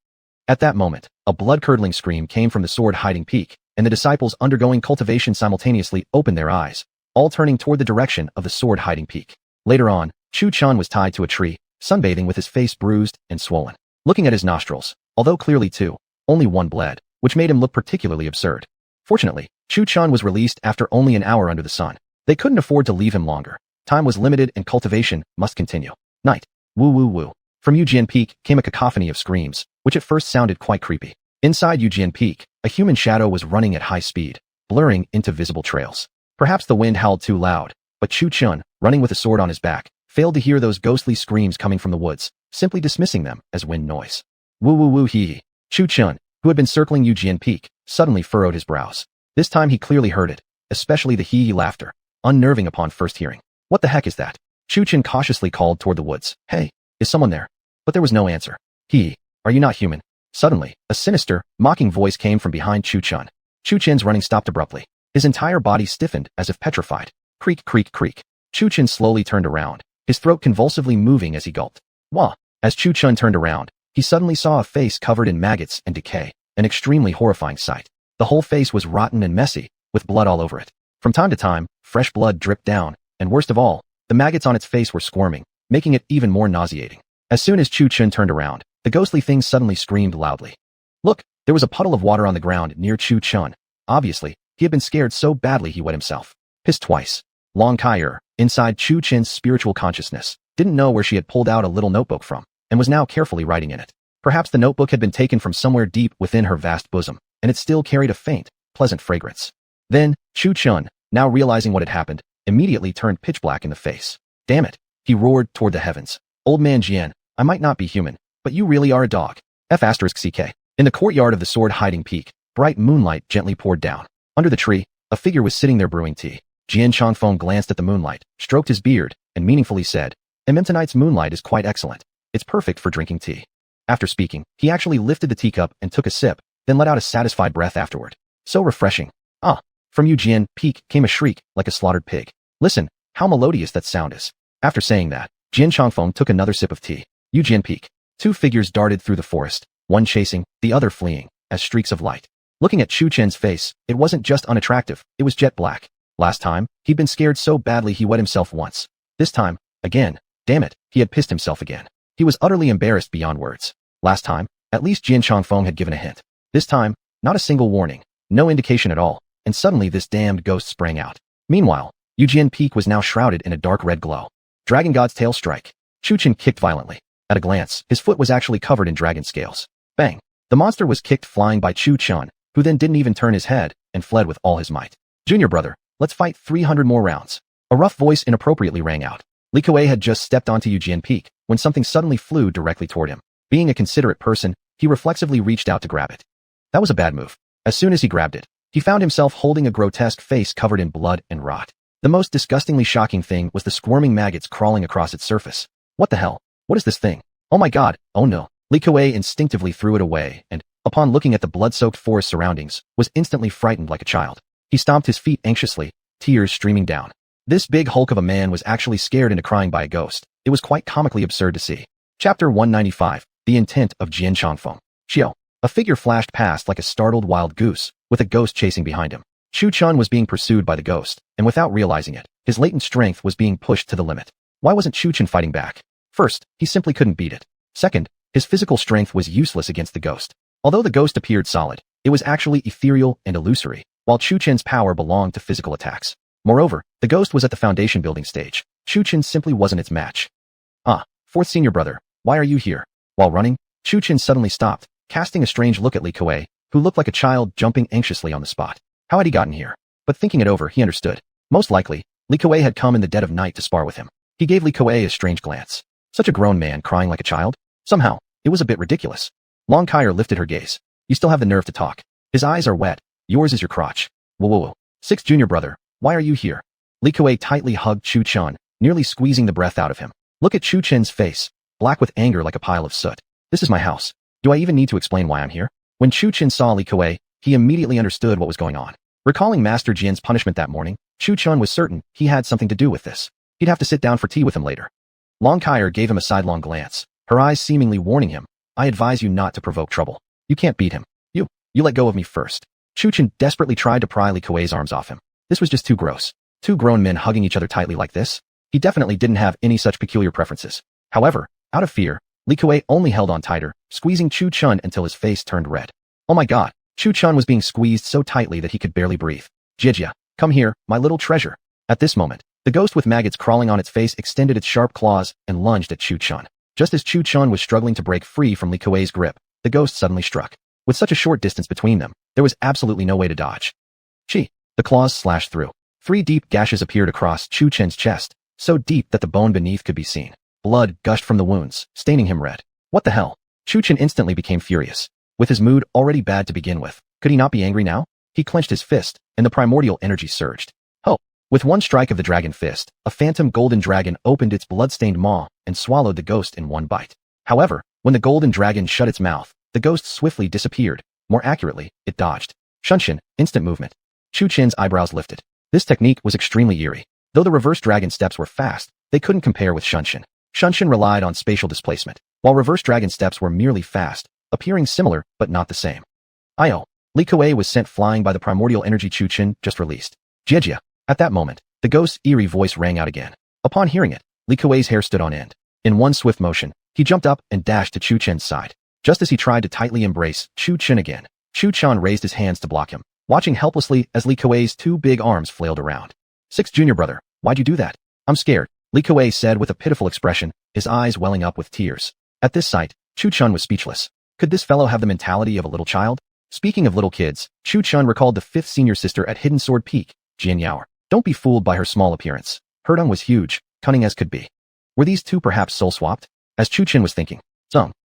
At that moment, a blood-curdling scream came from the sword-hiding peak, and the disciples undergoing cultivation simultaneously opened their eyes, all turning toward the direction of the sword-hiding peak. Later on, Chu Chen was tied to a tree, sunbathing with his face bruised and swollen. Looking at his nostrils, although clearly two, only one bled, which made him look particularly absurd. Fortunately, Chu Chen was released after only an hour under the sun. They couldn't afford to leave him longer. Time was limited and cultivation must continue. Night. Woo woo woo. From Yujian Peak came a cacophony of screams, which at first sounded quite creepy. Inside Yujian Peak, a human shadow was running at high speed, blurring into visible trails. Perhaps the wind howled too loud, but Chu Chen, running with a sword on his back, failed to hear those ghostly screams coming from the woods, simply dismissing them as wind noise. Woo woo woo hee hee. Chu Chen, who had been circling Yujian Peak, suddenly furrowed his brows. This time he clearly heard it, especially the hee hee laughter, unnerving upon first hearing. What the heck is that? Chu Chen cautiously called toward the woods. Hey, is someone there? But there was no answer. Hee, are you not human? Suddenly, a sinister, mocking voice came from behind Chu Chen. Chu Chen's running stopped abruptly. His entire body stiffened as if petrified. Creak, creak, creak. Chu Chen slowly turned around, his throat convulsively moving as he gulped. Wah! As Chu Chen turned around, he suddenly saw a face covered in maggots and decay, an extremely horrifying sight. The whole face was rotten and messy, with blood all over it. From time to time, fresh blood dripped down, and worst of all, the maggots on its face were squirming, making it even more nauseating. As soon as Chu Chen turned around, the ghostly thing suddenly screamed loudly. Look, there was a puddle of water on the ground near Chu Chen. Obviously, he had been scared so badly he wet himself. Pissed twice. Long Kaier, inside Chu Chen's spiritual consciousness, didn't know where she had pulled out a little notebook from, and was now carefully writing in it. Perhaps the notebook had been taken from somewhere deep within her vast bosom, and it still carried a faint, pleasant fragrance. Then, Chu Chen, now realizing what had happened, immediately turned pitch black in the face. Damn it, he roared toward the heavens. Old man Jian, I might not be human, but you really are a dog. F***ck. In the courtyard of the sword-hiding peak, bright moonlight gently poured down. Under the tree, a figure was sitting there brewing tea. Jian Changfeng glanced at the moonlight, stroked his beard, and meaningfully said, "Tonight's moonlight is quite excellent. It's perfect for drinking tea." After speaking, he actually lifted the teacup and took a sip, then let out a satisfied breath afterward. "So refreshing." "Ah." From Yu Jian Peak came a shriek like a slaughtered pig. "Listen, how melodious that sound is." After saying that, Jian Changfeng took another sip of tea. Yu Jian Peak. Two figures darted through the forest, one chasing, the other fleeing, as streaks of light. Looking at Chu Chen's face, it wasn't just unattractive, it was jet black. Last time, he'd been scared so badly he wet himself once. This time, again, damn it, he had pissed himself again. He was utterly embarrassed beyond words. Last time, at least Jian Changfeng had given a hint. This time, not a single warning, no indication at all, and suddenly this damned ghost sprang out. Meanwhile, Yu Jian Peak was now shrouded in a dark red glow. Dragon God's tail strike. Chu Chen kicked violently. At a glance, his foot was actually covered in dragon scales. Bang! The monster was kicked flying by Chu Chen, who then didn't even turn his head, and fled with all his might. "Junior brother, let's fight 300 more rounds." A rough voice inappropriately rang out. Li Kuei had just stepped onto Yu Jian Peak, when something suddenly flew directly toward him. Being a considerate person, he reflexively reached out to grab it. That was a bad move. As soon as he grabbed it, he found himself holding a grotesque face covered in blood and rot. The most disgustingly shocking thing was the squirming maggots crawling across its surface. What the hell? What is this thing? Oh my god, oh no. Li Kuei instinctively threw it away and, upon looking at the blood-soaked forest surroundings, was instantly frightened like a child. He stomped his feet anxiously, tears streaming down. This big hulk of a man was actually scared into crying by a ghost. It was quite comically absurd to see. Chapter 195, The Intent of Jian Changfeng. Xiao. A figure flashed past like a startled wild goose, with a ghost chasing behind him. Chu Chen was being pursued by the ghost, and without realizing it, his latent strength was being pushed to the limit. Why wasn't Chu Chen fighting back? First, he simply couldn't beat it. Second, his physical strength was useless against the ghost. Although the ghost appeared solid, it was actually ethereal and illusory, while Chu Chen's power belonged to physical attacks. Moreover, the ghost was at the foundation building stage. Chu Chen simply wasn't its match. "Ah, fourth senior brother, why are you here?" While running, Chu Chen suddenly stopped, casting a strange look at Li Kuei, who looked like a child jumping anxiously on the spot. How had he gotten here? But thinking it over, he understood. Most likely, Li Kuei had come in the dead of night to spar with him. He gave Li Kuei a strange glance. Such a grown man crying like a child? Somehow, it was a bit ridiculous. Long Kaier lifted her gaze. "You still have the nerve to talk. His eyes are wet. Yours is your crotch. Whoa whoa whoa. Sixth junior brother, why are you here?" Li Kuei tightly hugged Chu Chen, nearly squeezing the breath out of him. Look at Chu Chen's face, black with anger like a pile of soot. "This is my house. Do I even need to explain why I'm here?" When Chu Chen saw Li Kuei, he immediately understood what was going on. Recalling Master Jian's punishment that morning, Chu Chen was certain he had something to do with this. He'd have to sit down for tea with him later. Long Kaier gave him a sidelong glance, her eyes seemingly warning him. "I advise you not to provoke trouble. You can't beat him. You let go of me first." Chu Chen desperately tried to pry Li Kuei's arms off him. This was just too gross. Two grown men hugging each other tightly like this? He definitely didn't have any such peculiar preferences. However, out of fear, Li Kuei only held on tighter, squeezing Chu Chen until his face turned red. Oh my god, Chu Chen was being squeezed so tightly that he could barely breathe. "Jijia, come here, my little treasure." At this moment, the ghost with maggots crawling on its face extended its sharp claws and lunged at Chu Chen. Just as Chu Chen was struggling to break free from Li Kuei's grip, the ghost suddenly struck. With such a short distance between them, there was absolutely no way to dodge. Chi! The claws slashed through. 3 deep gashes appeared across Chu Chen's chest, so deep that the bone beneath could be seen. Blood gushed from the wounds, staining him red. What the hell? Chu Chen instantly became furious. With his mood already bad to begin with, could he not be angry now? He clenched his fist, and the primordial energy surged. Ho! With one strike of the dragon fist, a phantom golden dragon opened its blood-stained maw and swallowed the ghost in one bite. However, when the golden dragon shut its mouth, the ghost swiftly disappeared. More accurately, it dodged. Shunshin, instant movement. Chu Chen's eyebrows lifted. This technique was extremely eerie. Though the reverse dragon steps were fast, they couldn't compare with Shunshin. Shunshin relied on spatial displacement, while reverse dragon steps were merely fast, appearing similar but not the same. Io. Li Kuei was sent flying by the primordial energy Chu Chen just released. Jejia. At that moment, the ghost's eerie voice rang out again. Upon hearing it, Li Kuei's hair stood on end. In one swift motion, he jumped up and dashed to Chu Chen's side. Just as he tried to tightly embrace Chu Chen again, Chu Chen raised his hands to block him, watching helplessly as Li Kuei's 2 big arms flailed around. "Sixth junior brother, why'd you do that?" "I'm scared," Li Kuei said with a pitiful expression, his eyes welling up with tears. At this sight, Chu Chen was speechless. Could this fellow have the mentality of a little child? Speaking of little kids, Chu Chen recalled the 5th senior sister at Hidden Sword Peak, Jian Yao. Don't be fooled by her small appearance. Her tongue was huge, cunning as could be. Were these two perhaps soul-swapped? As Chu Chen was thinking,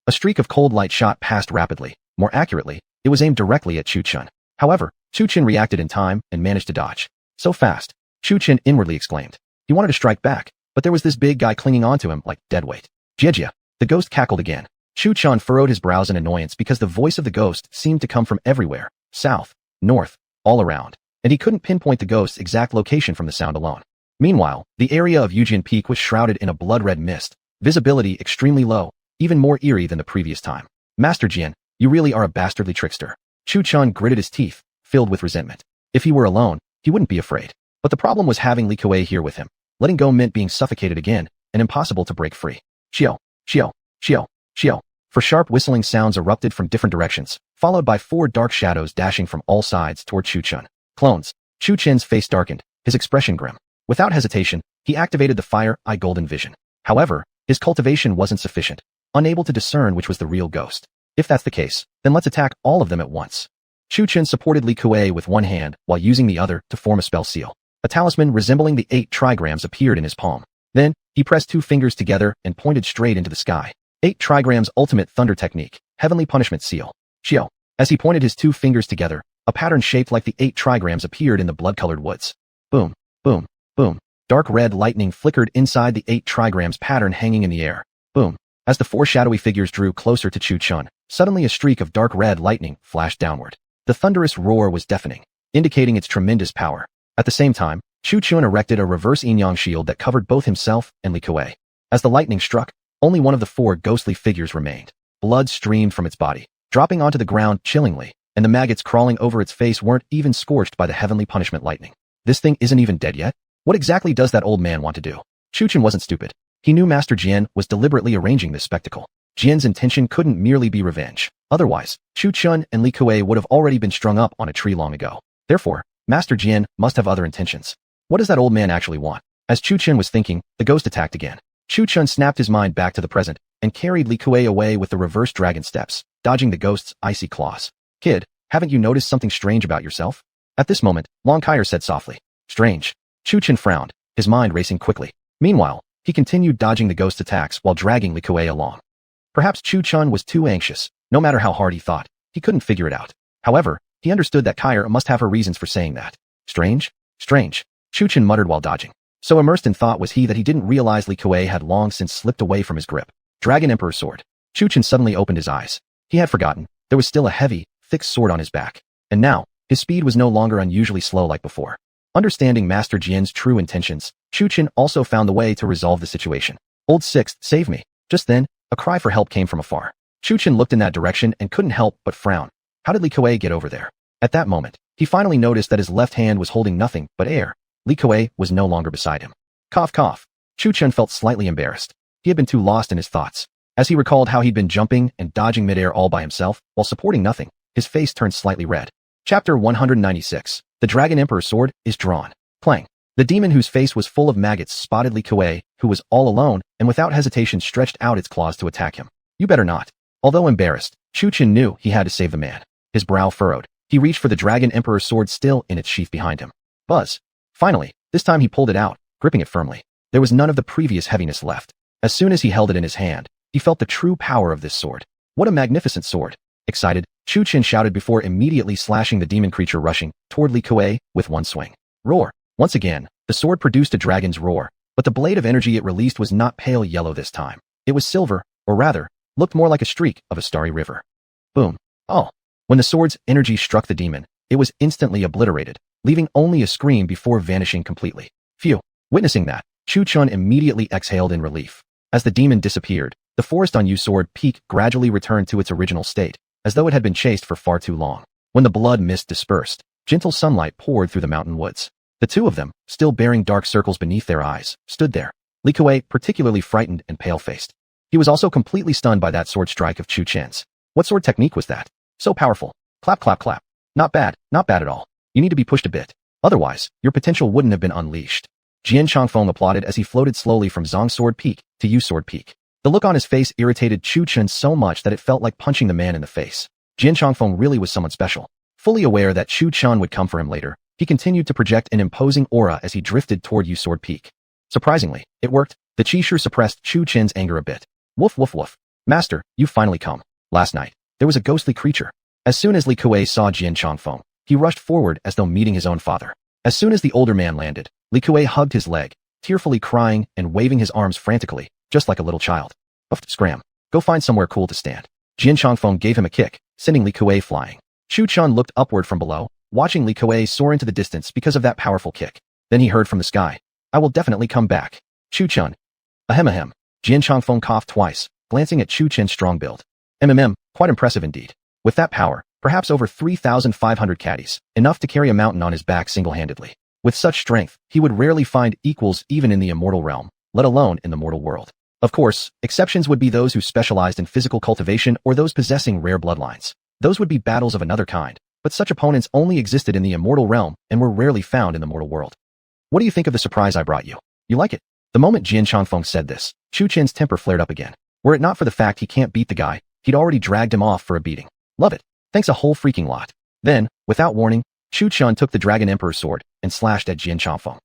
a streak of cold light shot past rapidly, More accurately, it was aimed directly at Chu Chun. However, Chu Chin reacted in time and managed to dodge. So fast, Chu Chin inwardly exclaimed. He wanted to strike back, but there was this big guy clinging onto him like deadweight. Jia, the ghost cackled again. Chu Chun furrowed his brows in annoyance because the voice of the ghost seemed to come from everywhere, south, north, all around, and he couldn't pinpoint the ghost's exact location from the sound alone. Meanwhile, the area of Yujin Peak was shrouded in a blood-red mist, visibility extremely low, even more eerie than the previous time. Master Jian, you really are a bastardly trickster. Chu Chun gritted his teeth, filled with resentment. If he were alone, he wouldn't be afraid. But the problem was having Li Kuei here with him. Letting go meant being suffocated again, and impossible to break free. Xiao, xiao, xiao, xiao. For sharp whistling sounds erupted from different directions, followed by 4 dark shadows dashing from all sides toward Chu Chun. Clones. Chu Chin's face darkened, his expression grim. Without hesitation, he activated the Fire Eye Golden Vision. However, his cultivation wasn't sufficient, unable to discern which was the real ghost. If that's the case, then let's attack all of them at once. Chu Chin supported Li Kuei with one hand while using the other to form a spell seal. A talisman resembling the 8 trigrams appeared in his palm. Then, he pressed 2 fingers together and pointed straight into the sky. 8 trigrams ultimate thunder technique, heavenly punishment seal. Xiao. As he pointed his 2 fingers together, a pattern shaped like the 8 trigrams appeared in the blood-colored woods. Boom, boom, boom. Dark red lightning flickered inside the 8 trigrams pattern hanging in the air. Boom. As the 4 shadowy figures drew closer to Chu Chun, suddenly a streak of dark red lightning flashed downward. The thunderous roar was deafening, indicating its tremendous power. At the same time, Chu Chun erected a reverse yin-yang shield that covered both himself and Li Kuei. As the lightning struck, only one of the 4 ghostly figures remained. Blood streamed from its body, dropping onto the ground chillingly, and the maggots crawling over its face weren't even scorched by the heavenly punishment lightning. This thing isn't even dead yet? What exactly does that old man want to do? Chu Chun wasn't stupid. He knew Master Jian was deliberately arranging this spectacle. Jian's intention couldn't merely be revenge. Otherwise, Chu Chun and Li Kuei would have already been strung up on a tree long ago. Therefore, Master Jian must have other intentions. What does that old man actually want? As Chu Chun was thinking, the ghost attacked again. Chu Chun snapped his mind back to the present and carried Li Kuei away with the reverse dragon steps, dodging the ghost's icy claws. Kid, haven't you noticed something strange about yourself? At this moment, Long Kaier said softly. Strange. Chu Chun frowned, his mind racing quickly. Meanwhile, he continued dodging the ghost's attacks while dragging Li Kuei along. Perhaps Chu Chun was too anxious. No matter how hard he thought, he couldn't figure it out. However, he understood that Kaier must have her reasons for saying that. Strange? Strange. Chu Chun muttered while dodging. So immersed in thought was he that he didn't realize Li Kuei had long since slipped away from his grip. Dragon Emperor Sword. Chu Chun suddenly opened his eyes. He had forgotten. There was still a heavy, thick sword on his back. And now, his speed was no longer unusually slow like before. Understanding Master Jian's true intentions, Chu Chun also found the way to resolve the situation. Old Sixth, save me. Just then, a cry for help came from afar. Chu Chun looked in that direction and couldn't help but frown. How did Li Kuei get over there? At that moment, he finally noticed that his left hand was holding nothing but air. Li Kuei was no longer beside him. Cough cough. Chu Chun felt slightly embarrassed. He had been too lost in his thoughts. As he recalled how he'd been jumping and dodging midair all by himself, while supporting nothing, his face turned slightly red. Chapter 196. The Dragon Emperor's Sword is drawn. Clang. The demon whose face was full of maggots spotted Li Kuei, who was all alone, and without hesitation stretched out its claws to attack him. You better not. Although embarrassed, Chu Chun knew he had to save the man. His brow furrowed. He reached for the Dragon Emperor's sword still in its sheath behind him. Buzz. Finally, this time he pulled it out, gripping it firmly. There was none of the previous heaviness left. As soon as he held it in his hand, he felt the true power of this sword. What a magnificent sword. Excited, Chu Chun shouted before immediately slashing the demon creature rushing toward Li Kuei with one swing. Roar. Once again, the sword produced a dragon's roar, but the blade of energy it released was not pale yellow this time. It was silver, or rather, looked more like a streak of a starry river. Boom. Oh. When the sword's energy struck the demon, it was instantly obliterated, leaving only a scream before vanishing completely. Phew. Witnessing that, Chu Chun immediately exhaled in relief. As the demon disappeared, the forest on Yu Sword Peak gradually returned to its original state, as though it had been chased for far too long. When the blood mist dispersed, gentle sunlight poured through the mountain woods. The two of them, still bearing dark circles beneath their eyes, stood there. Li Kuei particularly frightened and pale-faced. He was also completely stunned by that sword strike of Chu Chen's. What sword technique was that? So powerful. Clap clap clap. Not bad at all. You need to be pushed a bit. Otherwise, your potential wouldn't have been unleashed. Jian Changfeng applauded as he floated slowly from Zong Sword Peak to Yu Sword Peak. The look on his face irritated Chu Chun so much that it felt like punching the man in the face. Jian Changfeng really was someone special. Fully aware that Chu Chun would come for him later, he continued to project an imposing aura as he drifted toward Yu Sword Peak. Surprisingly, it worked. The Qishu suppressed Chu Chen's anger a bit. Woof woof woof. Master, you've finally come. Last night, there was a ghostly creature. As soon as Li Kuei saw Jian Chongfeng, he rushed forward as though meeting his own father. As soon as the older man landed, Li Kuei hugged his leg, tearfully crying and waving his arms frantically, just like a little child. Scram. Go find somewhere cool to stand. Jian Chongfeng gave him a kick, sending Li Kuei flying. Chu Chun looked upward from below, watching Li Kuei soar into the distance because of that powerful kick. Then he heard from the sky, I will definitely come back. Chu Chun. Ahem ahem. Jian Chongfeng coughed twice, glancing at Chu Chen's strong build. Quite impressive indeed. With that power, perhaps over 3,500 caddies, enough to carry a mountain on his back single-handedly. With such strength, he would rarely find equals even in the immortal realm, let alone in the mortal world. Of course, exceptions would be those who specialized in physical cultivation or those possessing rare bloodlines. Those would be battles of another kind, but such opponents only existed in the immortal realm and were rarely found in the mortal world. What do you think of the surprise I brought you? You like it? The moment Jian Chongfeng said this, Chu Chen's temper flared up again. Were it not for the fact he can't beat the guy, he'd already dragged him off for a beating. Love it. Thanks a whole freaking lot. Then, without warning, Chu Chun took the Dragon Emperor's sword and slashed at Jian Chongfeng.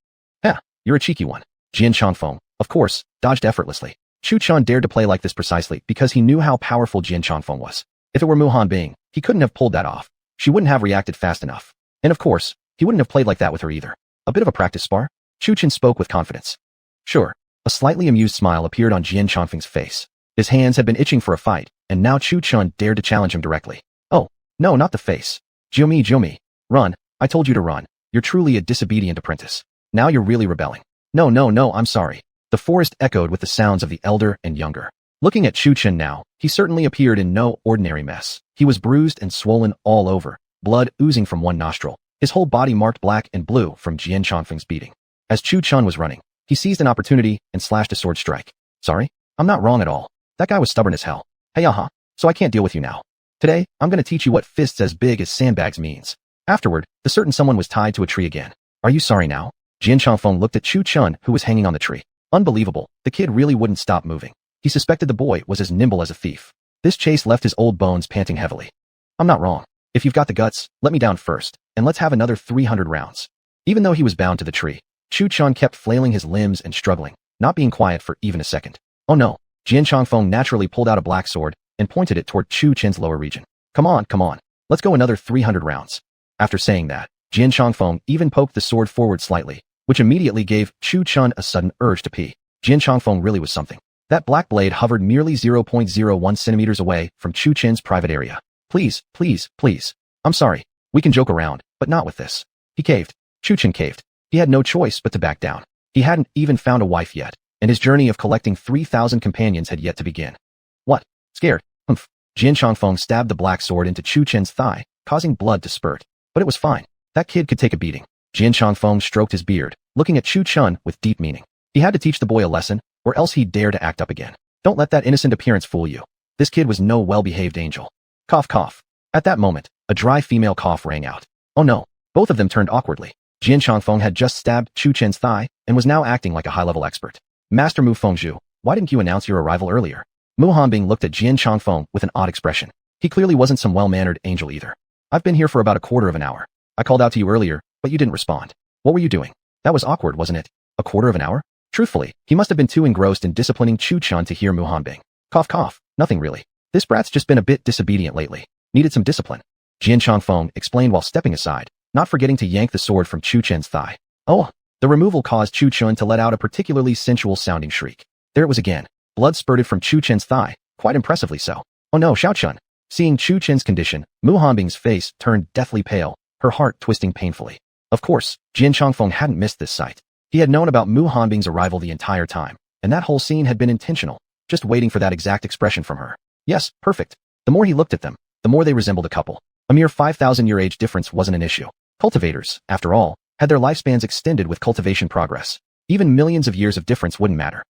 You're a cheeky one. Jian Chongfeng, of course, dodged effortlessly. Chu Chun dared to play like this precisely because he knew how powerful Jian Chongfeng was. If it were Mu Hanbing, he couldn't have pulled that off. She wouldn't have reacted fast enough. And of course, he wouldn't have played like that with her either. A bit of a practice spar? Chu Chun spoke with confidence. Sure. A slightly amused smile appeared on Jian Chongfeng's face. His hands had been itching for a fight, and now Chu Chun dared to challenge him directly. Oh, no, not the face. Jiomi. Run. I told you to run. You're truly a disobedient apprentice. Now you're really rebelling. No, I'm sorry. The forest echoed with the sounds of the elder and younger. Looking at Chu Chun now, he certainly appeared in no ordinary mess. He was bruised and swollen all over, blood oozing from one nostril, his whole body marked black and blue from Jian Chongfeng's beating. As Chu Chun was running, he seized an opportunity and slashed a sword strike. Sorry? I'm not wrong at all. That guy was stubborn as hell. Hey, so I can't deal with you now. Today, I'm gonna teach you what fists as big as sandbags means. Afterward, the certain someone was tied to a tree again. Are you sorry now? Jian Chongfeng looked at Chu Chun, who was hanging on the tree. Unbelievable, the kid really wouldn't stop moving. He suspected the boy was as nimble as a thief. This chase left his old bones panting heavily. I'm not wrong. If you've got the guts, let me down first, and let's have another 300 rounds. Even though he was bound to the tree, Chu Chun kept flailing his limbs and struggling, not being quiet for even a second. Oh no, Jian Chongfeng naturally pulled out a black sword and pointed it toward Chu Chen's lower region. Come on. Let's go another 300 rounds. After saying that, Jian Chongfeng even poked the sword forward slightly, which immediately gave Chu Chun a sudden urge to pee. Jian Chongfeng really was something. That black blade hovered merely 0.01 centimeters away from Chu Chen's private area. Please. I'm sorry. We can joke around, but not with this. He caved. Chu Chen caved. He had no choice but to back down. He hadn't even found a wife yet, and his journey of collecting 3,000 companions had yet to begin. What? Scared? Humph. Jian Chongfeng stabbed the black sword into Chu Chen's thigh, causing blood to spurt. But it was fine. That kid could take a beating. Jian Chongfeng stroked his beard, looking at Chu Chun with deep meaning. He had to teach the boy a lesson, or else he'd dare to act up again. Don't let that innocent appearance fool you. This kid was no well-behaved angel. Cough. At that moment, a dry female cough rang out. Oh no. Both of them turned awkwardly. Jian Chongfeng had just stabbed Chu Chen's thigh and was now acting like a high-level expert. Master Mu Fengzhu, why didn't you announce your arrival earlier? Mu Hanbing looked at Jian Chongfeng with an odd expression. He clearly wasn't some well-mannered angel either. I've been here for about a quarter of an hour. I called out to you earlier, but you didn't respond. What were you doing? That was awkward, wasn't it? A quarter of an hour? Truthfully, he must have been too engrossed in disciplining Chu Chun to hear Mu Hanbing. Cough. Nothing really. This brat's just been a bit disobedient lately. Needed some discipline. Jian Chongfeng explained while stepping aside, not forgetting to yank the sword from Chu Chen's thigh. Oh, the removal caused Chu Chun to let out a particularly sensual-sounding shriek. There it was again. Blood spurted from Chu Chen's thigh, quite impressively so. Oh no, Xiao Chun. Seeing Chu Chen's condition, Mu Hanbing's face turned deathly pale, her heart twisting painfully. Of course, Jian Chongfeng hadn't missed this sight. He had known about Mu Hanbing's arrival the entire time, and that whole scene had been intentional, just waiting for that exact expression from her. Yes, perfect. The more he looked at them, the more they resembled a couple. A mere 5,000-year age difference wasn't an issue. Cultivators, after all, had their lifespans extended with cultivation progress. Even millions of years of difference wouldn't matter.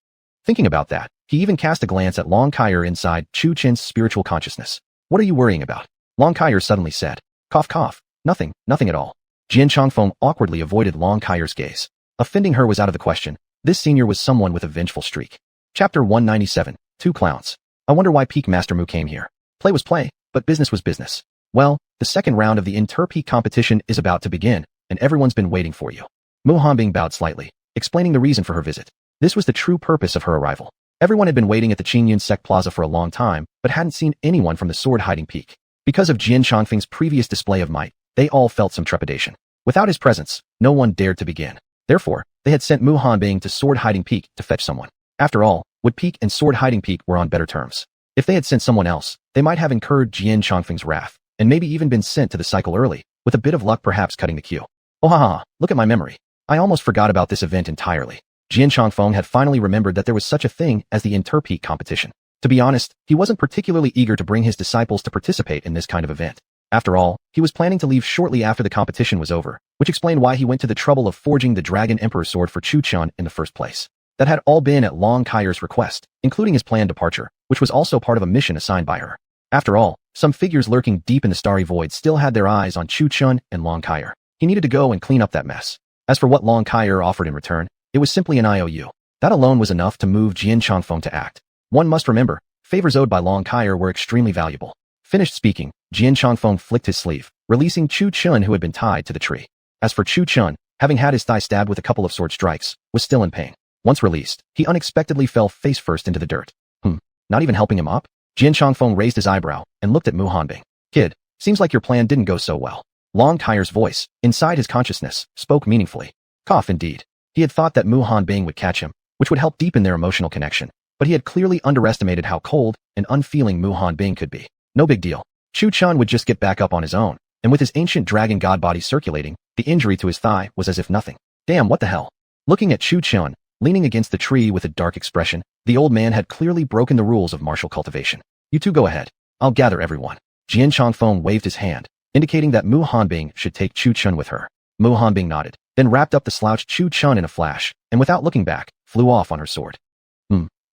Thinking about that, he even cast a glance at Long Kaier inside Chu Chen's spiritual consciousness. What are you worrying about? Long Kaier suddenly said. Cough. Nothing at all. Jian Chongfeng awkwardly avoided Long Kaier's gaze. Offending her was out of the question. This senior was someone with a vengeful streak. Chapter 197, Two Clowns. I wonder why Peak Master Mu came here. Play was play, but business was business. Well, the second round of the inter-peak competition is about to begin, and everyone's been waiting for you. Mu Hanbing bowed slightly, explaining the reason for her visit. This was the true purpose of her arrival. Everyone had been waiting at the Qingyun Sect Plaza for a long time, but hadn't seen anyone from the sword-hiding peak. Because of Jian Chongfeng's previous display of might, they all felt some trepidation. Without his presence, no one dared to begin. Therefore, they had sent Mu Hanbing to sword-hiding peak to fetch someone. After all, Wood Peak and sword-hiding peak were on better terms. If they had sent someone else, they might have incurred Jian Chongfeng's wrath, and maybe even been sent to the cycle early, with a bit of luck perhaps cutting the queue. Oh haha, look at my memory. I almost forgot about this event entirely. Jian Chongfeng had finally remembered that there was such a thing as the inter-peak competition. To be honest, he wasn't particularly eager to bring his disciples to participate in this kind of event. After all, he was planning to leave shortly after the competition was over, which explained why he went to the trouble of forging the Dragon Emperor sword for Chu Chun in the first place. That had all been at Long Kaiyer's request, including his planned departure, which was also part of a mission assigned by her. After all, some figures lurking deep in the starry void still had their eyes on Chu Chun and Long Kaiyer. He needed to go and clean up that mess. As for what Long Kaiyer offered in return, it was simply an IOU. That alone was enough to move Jian Chongfeng to act. One must remember, favors owed by Long Kaiyer were extremely valuable. Finished speaking, Jian Chongfeng flicked his sleeve, releasing Chu Chun who had been tied to the tree. As for Chu Chun, having had his thigh stabbed with a couple of sword strikes, was still in pain. Once released, he unexpectedly fell face first into the dirt. Not even helping him up? Jian Chongfeng raised his eyebrow and looked at Mu Hanbing. Kid, seems like your plan didn't go so well. Long Kaiyer's voice, inside his consciousness, spoke meaningfully. Cough indeed. He had thought that Mu Hanbing would catch him, which would help deepen their emotional connection, but he had clearly underestimated how cold and unfeeling Mu Hanbing could be. No big deal. Chu Chun would just get back up on his own, and with his ancient dragon god body circulating, the injury to his thigh was as if nothing. Damn, what the hell? Looking at Chu Chun, leaning against the tree with a dark expression, the old man had clearly broken the rules of martial cultivation. You two go ahead. I'll gather everyone. Jian Chongfeng waved his hand, indicating that Mu Hanbing should take Chu Chun with her. Mu Hanbing nodded, then wrapped up the slouched Chu Chun in a flash, and without looking back, flew off on her sword.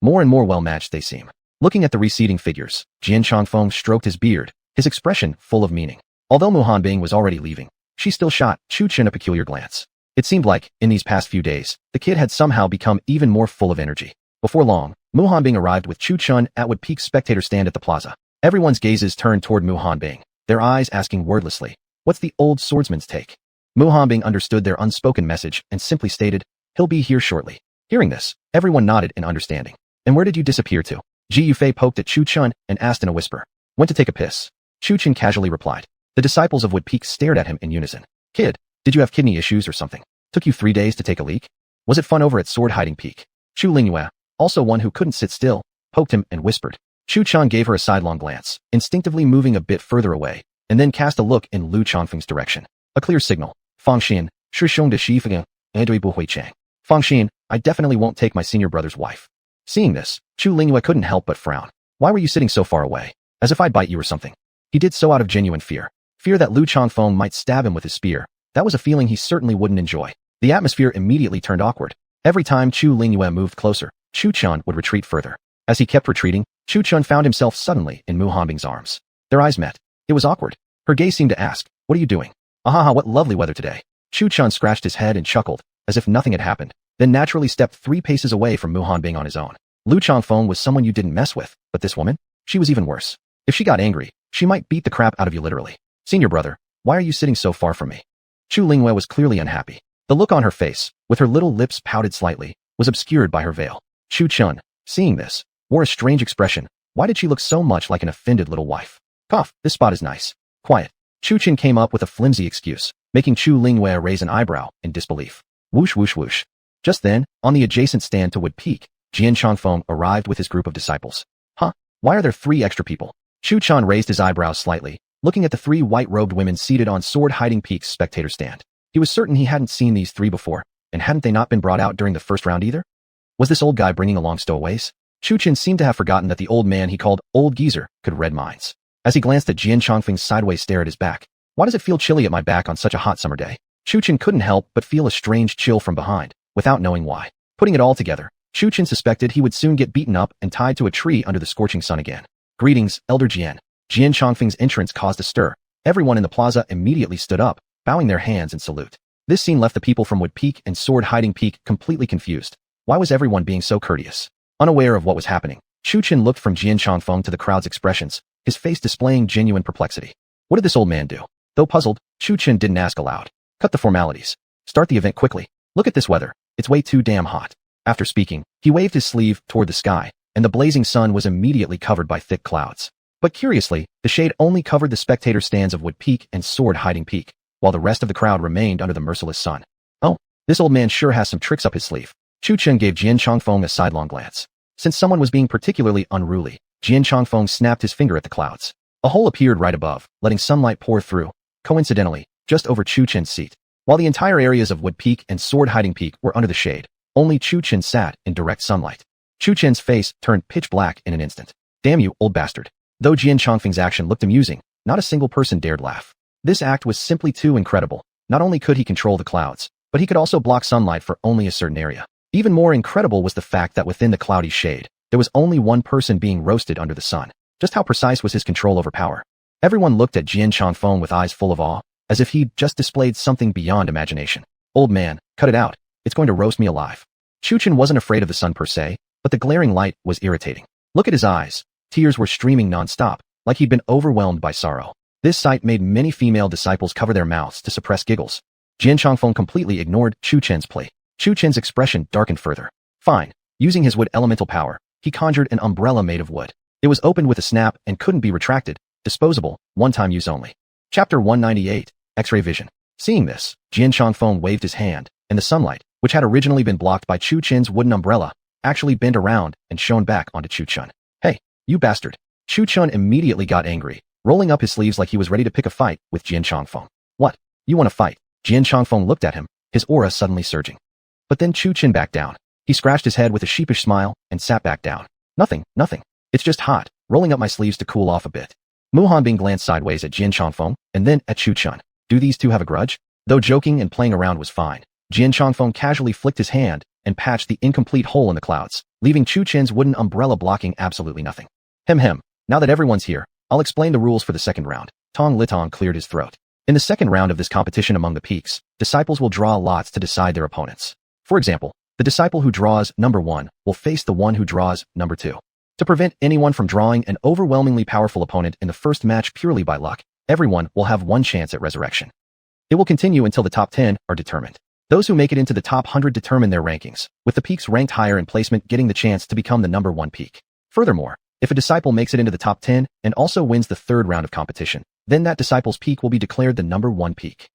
More and more well-matched they seem. Looking at the receding figures, Jian Chongfeng stroked his beard, his expression full of meaning. Although Mu Hanbing was already leaving, she still shot Chu Chun a peculiar glance. It seemed like, in these past few days, the kid had somehow become even more full of energy. Before long, Mu Hanbing arrived with Chu Chun at Wood Peak's spectator stand at the plaza. Everyone's gazes turned toward Mu Hanbing, their eyes asking wordlessly, what's the old swordsman's take? Mu Hanbing understood their unspoken message and simply stated, he'll be here shortly. Hearing this, everyone nodded in understanding. And where did you disappear to? Ji Yufei poked at Chu Chun and asked in a whisper. Went to take a piss. Chu Chun casually replied. The disciples of Wood Peak stared at him in unison. Kid, did you have kidney issues or something? Took you 3 days to take a leak? Was it fun over at Sword Hiding Peak? Chu Lingyue, also one who couldn't sit still, poked him and whispered. Chu Chun gave her a sidelong glance, instinctively moving a bit further away, and then cast a look in Lu Chongfeng's direction. A clear signal. Fangxian, Shishong de Shifeng, Edui Buhui Chang. Fangxian, I definitely won't take my senior brother's wife. Seeing this, Chu Lingyue couldn't help but frown. Why were you sitting so far away? As if I'd bite you or something. He did so out of genuine fear. Fear that Lu Chongfeng might stab him with his spear. That was a feeling he certainly wouldn't enjoy. The atmosphere immediately turned awkward. Every time Chu Lingyue moved closer, Chu Chun would retreat further. As he kept retreating, Chu Chun found himself suddenly in Mu Hanbing's arms. Their eyes met. It was awkward. Her gaze seemed to ask, what are you doing? Ahaha, what lovely weather today. Chu Chun scratched his head and chuckled, as if nothing had happened, then naturally stepped 3 paces away from Mu Hanbing on his own. Lu Chongfeng was someone you didn't mess with, but this woman? She was even worse. If she got angry, she might beat the crap out of you literally. Senior brother, why are you sitting so far from me? Chu Lingyue was clearly unhappy. The look on her face, with her little lips pouted slightly, was obscured by her veil. Chu Chun, seeing this, wore a strange expression. Why did she look so much like an offended little wife? Cough, this spot is nice. Quiet. Chu Chun came up with a flimsy excuse, making Chu Lingyue raise an eyebrow in disbelief. Whoosh whoosh whoosh. Just then, on the adjacent stand to Wood Peak, Jian Chongfeng arrived with his group of disciples. Huh? Why are there 3 extra people? Chu Chun raised his eyebrows slightly, looking at the 3 white-robed women seated on Sword Hiding Peak's spectator stand. He was certain he hadn't seen these 3 before, and hadn't they not been brought out during the first round either? Was this old guy bringing along stowaways? Chu Chun seemed to have forgotten that the old man he called Old Geezer could read minds. As he glanced at Jian Chongfeng's sideways stare at his back, why does it feel chilly at my back on such a hot summer day? Chu Chun couldn't help but feel a strange chill from behind, without knowing why. Putting it all together, Chu Chun suspected he would soon get beaten up and tied to a tree under the scorching sun again. Greetings, Elder Jian. Jian Chongfeng's entrance caused a stir. Everyone in the plaza immediately stood up, bowing their hands in salute. This scene left the people from Wood Peak and Sword Hiding Peak completely confused. Why was everyone being so courteous? Unaware of what was happening, Chu Chun looked from Jian Chongfeng to the crowd's expressions, his face displaying genuine perplexity. What did this old man do? Though puzzled, Chu Chun didn't ask aloud. Cut the formalities. Start the event quickly. Look at this weather. It's way too damn hot. After speaking, he waved his sleeve toward the sky, and the blazing sun was immediately covered by thick clouds. But curiously, the shade only covered the spectator stands of Wood Peak and Sword Hiding Peak, while the rest of the crowd remained under the merciless sun. Oh, this old man sure has some tricks up his sleeve. Chu Chen gave Jian Chongfeng a sidelong glance. Since someone was being particularly unruly, Jian Chongfeng snapped his finger at the clouds. A hole appeared right above, letting sunlight pour through, coincidentally, just over Chu Chen's seat. While the entire areas of Wood Peak and Sword Hiding Peak were under the shade, only Chu Chen sat in direct sunlight. Chu Chen's face turned pitch black in an instant. Damn you, old bastard. Though Jian Chongfeng's action looked amusing, not a single person dared laugh. This act was simply too incredible. Not only could he control the clouds, but he could also block sunlight for only a certain area. Even more incredible was the fact that within the cloudy shade, there was only one person being roasted under the sun. Just how precise was his control over power? Everyone looked at Jian Chongfeng with eyes full of awe, as if he'd just displayed something beyond imagination. Old man, cut it out. It's going to roast me alive. Chu Chen wasn't afraid of the sun per se, but the glaring light was irritating. Look at his eyes. Tears were streaming non-stop, like he'd been overwhelmed by sorrow. This sight made many female disciples cover their mouths to suppress giggles. Jian Chongfeng completely ignored Chu Chen's plea. Chu Chen's expression darkened further. Fine. Using his wood elemental power, he conjured an umbrella made of wood. It was opened with a snap and couldn't be retracted. Disposable, one-time use only. Chapter 198, X-ray vision. Seeing this, Jian Chongfeng waved his hand, and the sunlight, which had originally been blocked by Chu Chen's wooden umbrella, actually bent around and shone back onto Chu Chen. Hey, you bastard. Chu Chen immediately got angry, rolling up his sleeves like he was ready to pick a fight with Jian Chongfeng. What? You want to fight? Jian Chongfeng looked at him, his aura suddenly surging. But then Chu Chen backed down. He scratched his head with a sheepish smile and sat back down. Nothing. It's just hot, rolling up my sleeves to cool off a bit. Mu Hanbing glanced sideways at Jian Chongfeng and then at Chu Chen. Do these two have a grudge? Though joking and playing around was fine, Jian Chongfeng casually flicked his hand and patched the incomplete hole in the clouds, leaving Chu Chen's wooden umbrella blocking absolutely nothing. Hem. Now that everyone's here, I'll explain the rules for the second round. Tong Litong cleared his throat. In the second round of this competition among the peaks, disciples will draw lots to decide their opponents. For example, the disciple who draws number 1 will face the one who draws number 2. To prevent anyone from drawing an overwhelmingly powerful opponent in the first match purely by luck, everyone will have one chance at resurrection. It will continue until the top 10 are determined. Those who make it into the top 100 determine their rankings, with the peaks ranked higher in placement getting the chance to become the number 1 peak. Furthermore, if a disciple makes it into the top 10 and also wins the third round of competition, then that disciple's peak will be declared the number 1 peak.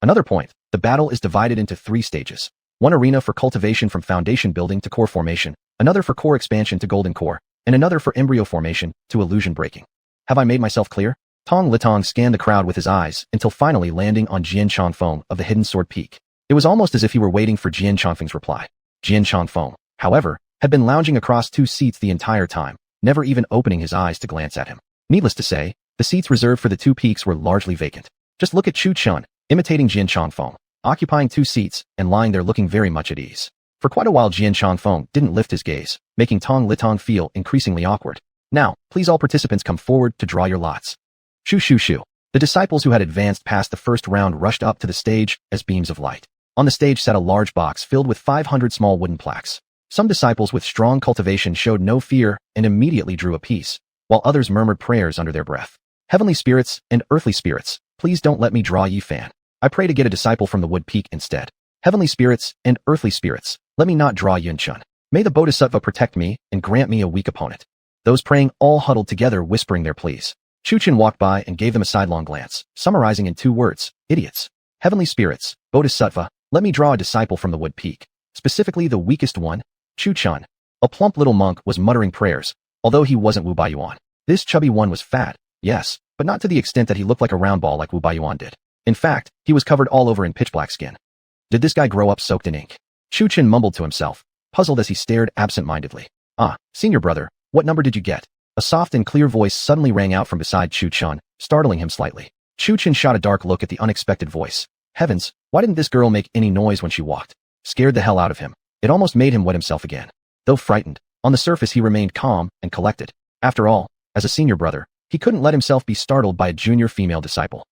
Another point, the battle is divided into 3 stages. One arena for cultivation from foundation building to core formation, another for core expansion to golden core, and another for embryo formation to illusion breaking. Have I made myself clear? Tong Litong scanned the crowd with his eyes until finally landing on Jian Chongfeng of the Hidden Sword Peak. It was almost as if he were waiting for Jian Chongfeng's reply. Jian Chongfeng, however, had been lounging across 2 seats the entire time, never even opening his eyes to glance at him. Needless to say, the seats reserved for the 2 peaks were largely vacant. Just look at Chu Chen, imitating Jian Chongfeng, occupying 2 seats and lying there looking very much at ease. For quite a while Jian Chongfeng didn't lift his gaze, making Tong Litong feel increasingly awkward. Now, please all participants come forward to draw your lots. Shoo. The disciples who had advanced past the first round rushed up to the stage as beams of light. On the stage sat a large box filled with 500 small wooden plaques. Some disciples with strong cultivation showed no fear and immediately drew a piece, while others murmured prayers under their breath. Heavenly spirits and earthly spirits, please don't let me draw ye fan. I pray to get a disciple from the Wood Peak instead. Heavenly spirits and earthly spirits, let me not draw Yun Chun. May the Bodhisattva protect me and grant me a weak opponent. Those praying all huddled together whispering their pleas. Chu Chen walked by and gave them a sidelong glance, summarizing in 2 words, idiots. Heavenly spirits, Bodhisattva, let me draw a disciple from the Wood Peak. Specifically the weakest one, Chu Chen. A plump little monk was muttering prayers, although he wasn't Wu Baiyuan. This chubby one was fat, yes, but not to the extent that he looked like a round ball like Wu Baiyuan did. In fact, he was covered all over in pitch black skin. Did this guy grow up soaked in ink? Chu Chen mumbled to himself, puzzled as he stared absent-mindedly. Ah, senior brother, what number did you get? A soft and clear voice suddenly rang out from beside Chu Chen, startling him slightly. Chu Chen shot a dark look at the unexpected voice. Heavens, why didn't this girl make any noise when she walked? Scared the hell out of him. It almost made him wet himself again. Though frightened, on the surface he remained calm and collected. After all, as a senior brother, he couldn't let himself be startled by a junior female disciple.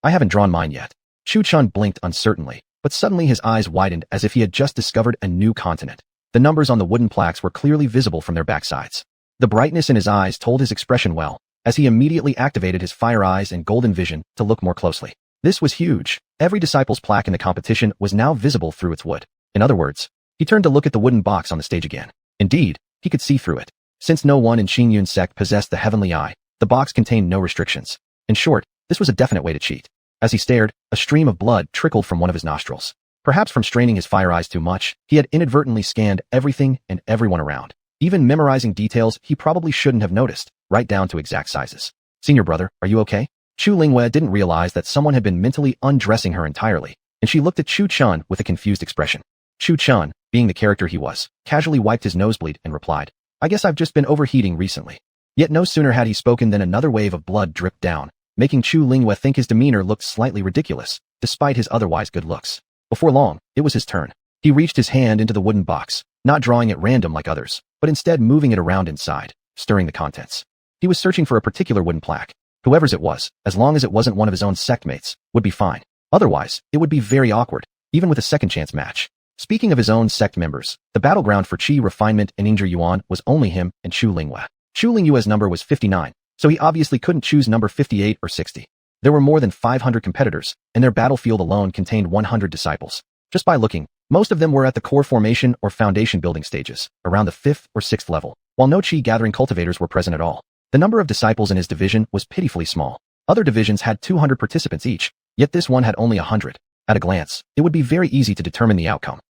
I haven't drawn mine yet. Chu Chen blinked uncertainly, but suddenly his eyes widened as if he had just discovered a new continent. The numbers on the wooden plaques were clearly visible from their backsides. The brightness in his eyes told his expression well, as he immediately activated his fire eyes and golden vision to look more closely. This was huge. Every disciple's plaque in the competition was now visible through its wood. In other words, He turned to look at the wooden box on the stage again. Indeed, he could see through it. Since no one in Qingyun's sect possessed the heavenly eye, the box contained no restrictions. In short, this was a definite way to cheat. As he stared, a stream of blood trickled from one of his nostrils. Perhaps from straining his fire eyes too much, he had inadvertently scanned everything and everyone around. Even memorizing details he probably shouldn't have noticed, right down to exact sizes. Senior brother, are you okay? Chu Lingyue didn't realize that someone had been mentally undressing her entirely, and she looked at Chu Chun with a confused expression. Chu Chun, being the character he was, casually wiped his nosebleed and replied, I guess I've just been overheating recently. Yet no sooner had he spoken than another wave of blood dripped down, making Chu Lingyue think his demeanor looked slightly ridiculous, despite his otherwise good looks. Before long, it was his turn. He reached his hand into the wooden box, not drawing at random like others, but instead moving it around inside, stirring the contents. He was searching for a particular wooden plaque. Whoever's it was, as long as it wasn't one of his own sectmates, would be fine. Otherwise, it would be very awkward, even with a second chance match. Speaking of his own sect members, the battleground for Qi refinement and Inger Yuan was only him and Chu Lingyue. Chu Lingyue's number was 59, so he obviously couldn't choose number 58 or 60. There were more than 500 competitors, and their battlefield alone contained 100 disciples. Just by looking, most of them were at the core formation or foundation building stages, around the 5th or 6th level, while no Qi gathering cultivators were present at all. The number of disciples in his division was pitifully small. Other divisions had 200 participants each, yet this one had only 100. At a glance, it would be very easy to determine the outcome.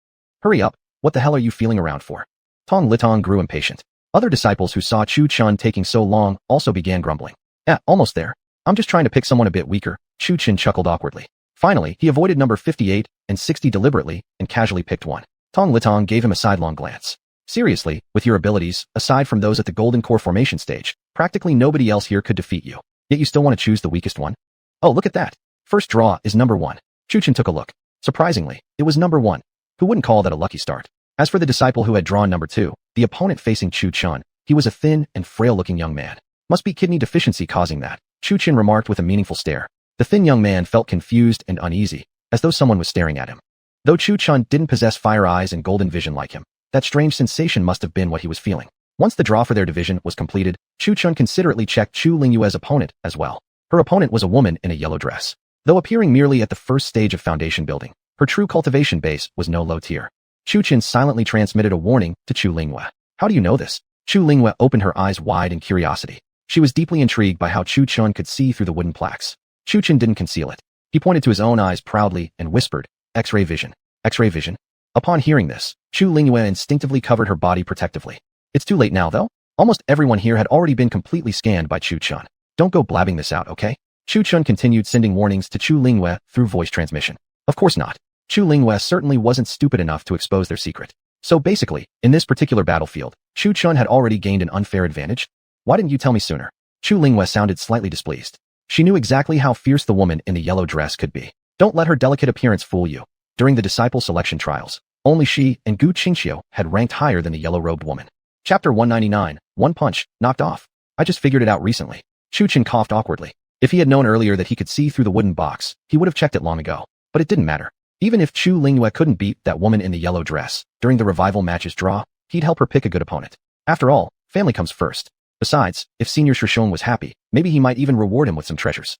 Hurry up, what the hell are you feeling around for? Tong Litong grew impatient. Other disciples who saw Chu Chun taking so long also began grumbling. Almost there. I'm just trying to pick someone a bit weaker. Chu Chun chuckled awkwardly. Finally, he avoided number 58 and 60 deliberately and casually picked one. Tong Litong gave him a sidelong glance. Seriously, with your abilities, aside from those at the golden core formation stage, practically nobody else here could defeat you. Yet you still want to choose the weakest one? Oh, look at that. First draw is number 1. Chu Chun took a look. Surprisingly, it was number 1. Who wouldn't call that a lucky start? As for the disciple who had drawn number 2, the opponent facing Chu Chun, he was a thin and frail-looking young man. Must be kidney deficiency causing that, Chu Chun remarked with a meaningful stare. The thin young man felt confused and uneasy, as though someone was staring at him. Though Chu Chun didn't possess fire eyes and golden vision like him, that strange sensation must have been what he was feeling. Once the draw for their division was completed, Chu Chun considerately checked Chu Lingyue's opponent as well. Her opponent was a woman in a yellow dress. Though appearing merely at the first stage of foundation building, her true cultivation base was no low tier. Chu Chun silently transmitted a warning to Chu Lingyue. How do you know this? Chu Lingyue opened her eyes wide in curiosity. She was deeply intrigued by how Chu Chun could see through the wooden plaques. Chu Chun didn't conceal it. He pointed to his own eyes proudly and whispered, X-ray vision. X-ray vision? Upon hearing this, Chu Lingyue instinctively covered her body protectively. It's too late now, though. Almost everyone here had already been completely scanned by Chu Chun. Don't go blabbing this out, okay? Chu Chun continued sending warnings to Chu Lingyue through voice transmission. Of course not. Chu Lingyue certainly wasn't stupid enough to expose their secret. So basically, in this particular battlefield, Chu Chun had already gained an unfair advantage? Why didn't you tell me sooner? Chu Lingyue sounded slightly displeased. She knew exactly how fierce the woman in the yellow dress could be. Don't let her delicate appearance fool you. During the disciple selection trials, only she and Gu Qingxiu had ranked higher than the yellow-robed woman. Chapter 199, One Punch, Knocked Off. I just figured it out recently. Chu Chun coughed awkwardly. If he had known earlier that he could see through the wooden box, he would have checked it long ago. But it didn't matter. Even if Chu Lingyue couldn't beat that woman in the yellow dress during the revival match's draw, he'd help her pick a good opponent. After all, family comes first. Besides, if Senior Shishong was happy, maybe he might even reward him with some treasures.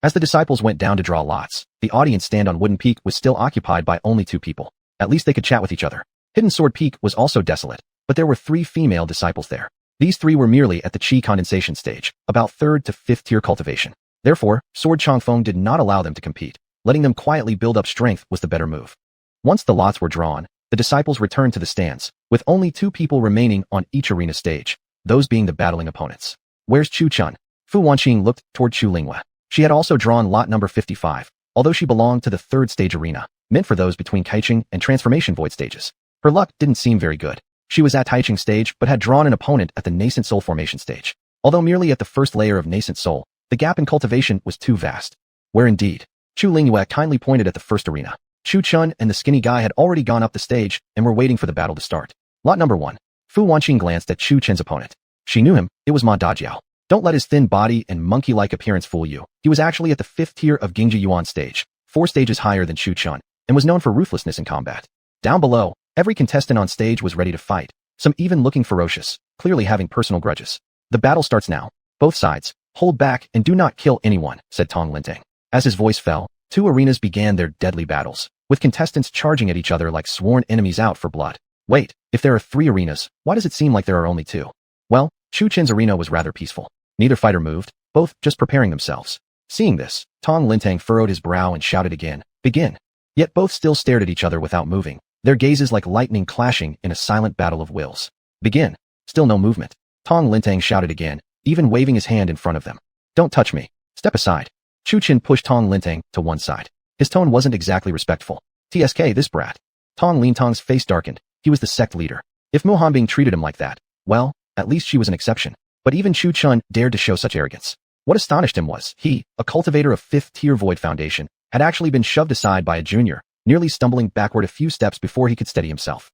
As the disciples went down to draw lots, the audience stand on Wooden Peak was still occupied by only 2 people. At least they could chat with each other. Hidden Sword Peak was also desolate, but there were 3 female disciples there. These 3 were merely at the Qi condensation stage, about 3rd to 5th tier cultivation. Therefore, Sword Changfeng did not allow them to compete. Letting them quietly build up strength was the better move. Once the lots were drawn, the disciples returned to the stands, with only 2 people remaining on each arena stage, those being the battling opponents. Where's Chu Chun? Fu Wanqing looked toward Chu Lingyue. She had also drawn lot number 55, although she belonged to the 3rd stage arena, meant for those between Kaiqing and Transformation Void stages. Her luck didn't seem very good. She was at Taiqing stage but had drawn an opponent at the Nascent Soul formation stage. Although merely at the first layer of Nascent Soul, the gap in cultivation was too vast. Where indeed? Chu Lingyue kindly pointed at the first arena. Chu Chun and the skinny guy had already gone up the stage and were waiting for the battle to start. Lot number 1. Fu Wanqing glanced at Chu Chen's opponent. She knew him, it was Ma Dajiao. Don't let his thin body and monkey-like appearance fool you. He was actually at the 5th tier of Gingji Yuan stage, 4 stages higher than Chu Chun, and was known for ruthlessness in combat. Down below, every contestant on stage was ready to fight, some even looking ferocious, clearly having personal grudges. The battle starts now. Both sides, hold back and do not kill anyone, said Tong Lintang. As his voice fell, 2 arenas began their deadly battles, with contestants charging at each other like sworn enemies out for blood. Wait, if there are 3 arenas, why does it seem like there are only 2? Well, Chu Chen's arena was rather peaceful. Neither fighter moved, both just preparing themselves. Seeing this, Tong Lintang furrowed his brow and shouted again, "Begin!" Yet both still stared at each other without moving, their gazes like lightning clashing in a silent battle of wills. "Begin!" Still no movement. Tong Lintang shouted again, even waving his hand in front of them. "Don't touch me. Step aside." Chu Chen pushed Tong Lintang to one side. His tone wasn't exactly respectful. "TSK, this brat." Tong Lintang's face darkened. He was the sect leader. If Mu Hanbing treated him like that, well, at least she was an exception. But even Chu Chun dared to show such arrogance. What astonished him was, he, a cultivator of 5th-tier Void Foundation, had actually been shoved aside by a junior, nearly stumbling backward a few steps before he could steady himself.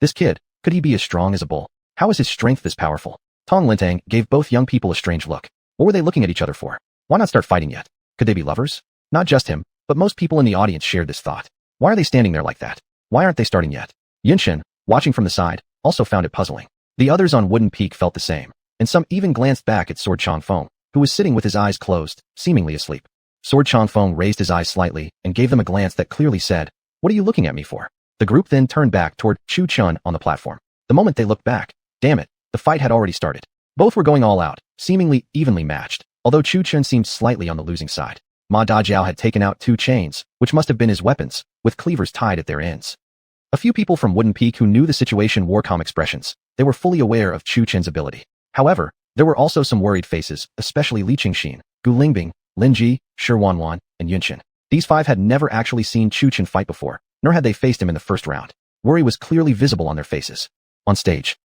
This kid, could he be as strong as a bull? How is his strength this powerful? Tong Lintang gave both young people a strange look. What were they looking at each other for? Why not start fighting yet? Could they be lovers? Not just him, but most people in the audience shared this thought. Why are they standing there like that? Why aren't they starting yet? Yunshin, watching from the side, also found it puzzling. The others on Wooden Peak felt the same, and some even glanced back at Sword Changfeng, who was sitting with his eyes closed, seemingly asleep. Sword Changfeng raised his eyes slightly and gave them a glance that clearly said, "What are you looking at me for?" The group then turned back toward Chu Chun on the platform. The moment they looked back, damn it, the fight had already started. Both were going all out, seemingly evenly matched, although Chu Chun seemed slightly on the losing side. Ma Dajiao had taken out 2 chains, which must have been his weapons, with cleavers tied at their ends. A few people from Wooden Peak who knew the situation wore calm expressions. They were fully aware of Chu Chen's ability. However, there were also some worried faces, especially Li Qingxin, Gu Lingbing, Lin Ji, Shi Wanwan, and Yunshin. These 5 had never actually seen Chu Chen fight before, nor had they faced him in the first round. Worry was clearly visible on their faces. On stage,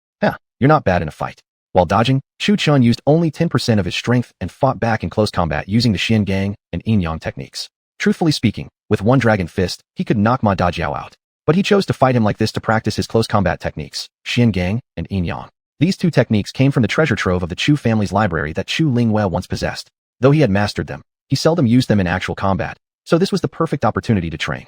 you're not bad in a fight. While dodging, Chu Chun used only 10% of his strength and fought back in close combat using the Xian Gang and Yin Yang techniques. Truthfully speaking, with one dragon fist, he could knock Ma Dajiao out. But he chose to fight him like this to practice his close combat techniques, Xian Gang and Yin Yang. These 2 techniques came from the treasure trove of the Chu family's library that Chu Lingwei once possessed. Though he had mastered them, he seldom used them in actual combat, so this was the perfect opportunity to train.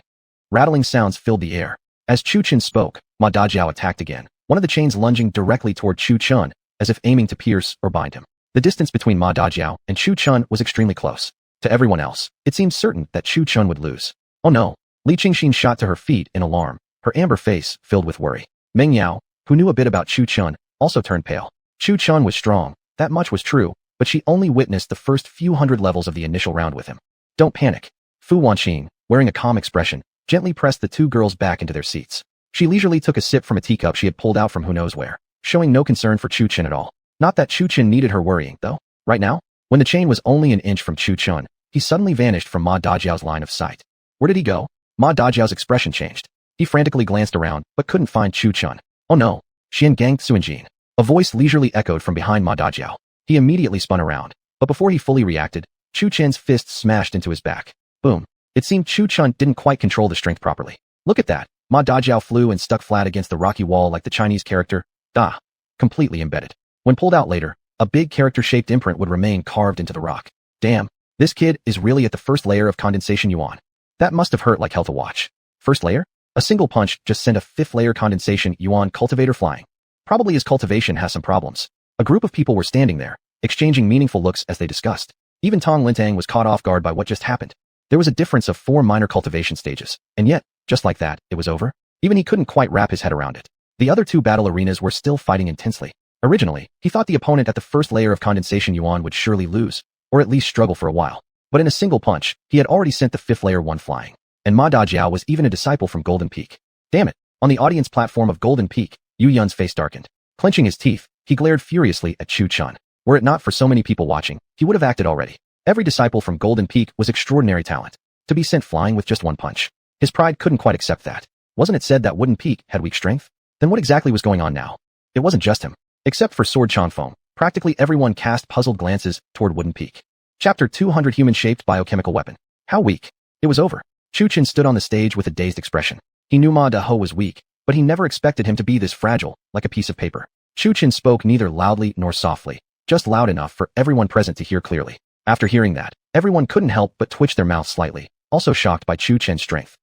Rattling sounds filled the air. As Chu Chen spoke, Ma Dajiao attacked again, one of the chains lunging directly toward Chu Chun, as if aiming to pierce or bind him. The distance between Ma Dajiao and Chu Chun was extremely close. To everyone else, it seemed certain that Chu Chun would lose. Oh no! Li Qingxin shot to her feet in alarm, her amber face filled with worry. Meng Yao, who knew a bit about Chu Chun, also turned pale. Chu Chun was strong, that much was true, but she only witnessed the first few hundred levels of the initial round with him. Don't panic. Fu Wanqing, wearing a calm expression, gently pressed the 2 girls back into their seats. She leisurely took a sip from a teacup she had pulled out from who knows where, showing no concern for Chu Chen at all. Not that Chu Chen needed her worrying, though. Right now, when the chain was only an inch from Chu Chun, he suddenly vanished from Ma Dajiao's line of sight. Where did he go? Ma Dajiao's expression changed. He frantically glanced around, but couldn't find Chu Chun. Oh no! Xian Gang Tsuanjin. A voice leisurely echoed from behind Ma Dajiao. He immediately spun around, but before he fully reacted, Chu Chen's fist smashed into his back. Boom. It seemed Chu Chun didn't quite control the strength properly. Look at that. Ma Dajiao flew and stuck flat against the rocky wall like the Chinese character, Da. Completely embedded. When pulled out later, a big character-shaped imprint would remain carved into the rock. Damn, this kid is really at the first layer of condensation yuan. That must have hurt like hell to watch. First layer? A single punch just sent a 5th layer condensation yuan cultivator flying. Probably his cultivation has some problems. A group of people were standing there, exchanging meaningful looks as they discussed. Even Tong Lintang was caught off guard by what just happened. There was a difference of 4 minor cultivation stages, and yet, just like that, it was over? Even he couldn't quite wrap his head around it. The other 2 battle arenas were still fighting intensely. Originally, he thought the opponent at the first layer of condensation yuan would surely lose, or at least struggle for a while. But in a single punch, he had already sent the 5th layer one flying. And Ma Dajiao was even a disciple from Golden Peak. Damn it! On the audience platform of Golden Peak, Yu Yun's face darkened. Clenching his teeth, he glared furiously at Chu Chun. Were it not for so many people watching, he would have acted already. Every disciple from Golden Peak was extraordinary talent. To be sent flying with just one punch. His pride couldn't quite accept that. Wasn't it said that Wooden Peak had weak strength? Then what exactly was going on now? It wasn't just him. Except for Sword Changfeng, practically everyone cast puzzled glances toward Wooden Peak. Chapter 200 Human-Shaped Biochemical Weapon. How weak? It was over. Chu Chen stood on the stage with a dazed expression. He knew Ma Daho was weak, but he never expected him to be this fragile, like a piece of paper. Chu Chen spoke neither loudly nor softly, just loud enough for everyone present to hear clearly. After hearing that, everyone couldn't help but twitch their mouths slightly, also shocked by Chu Chen's strength.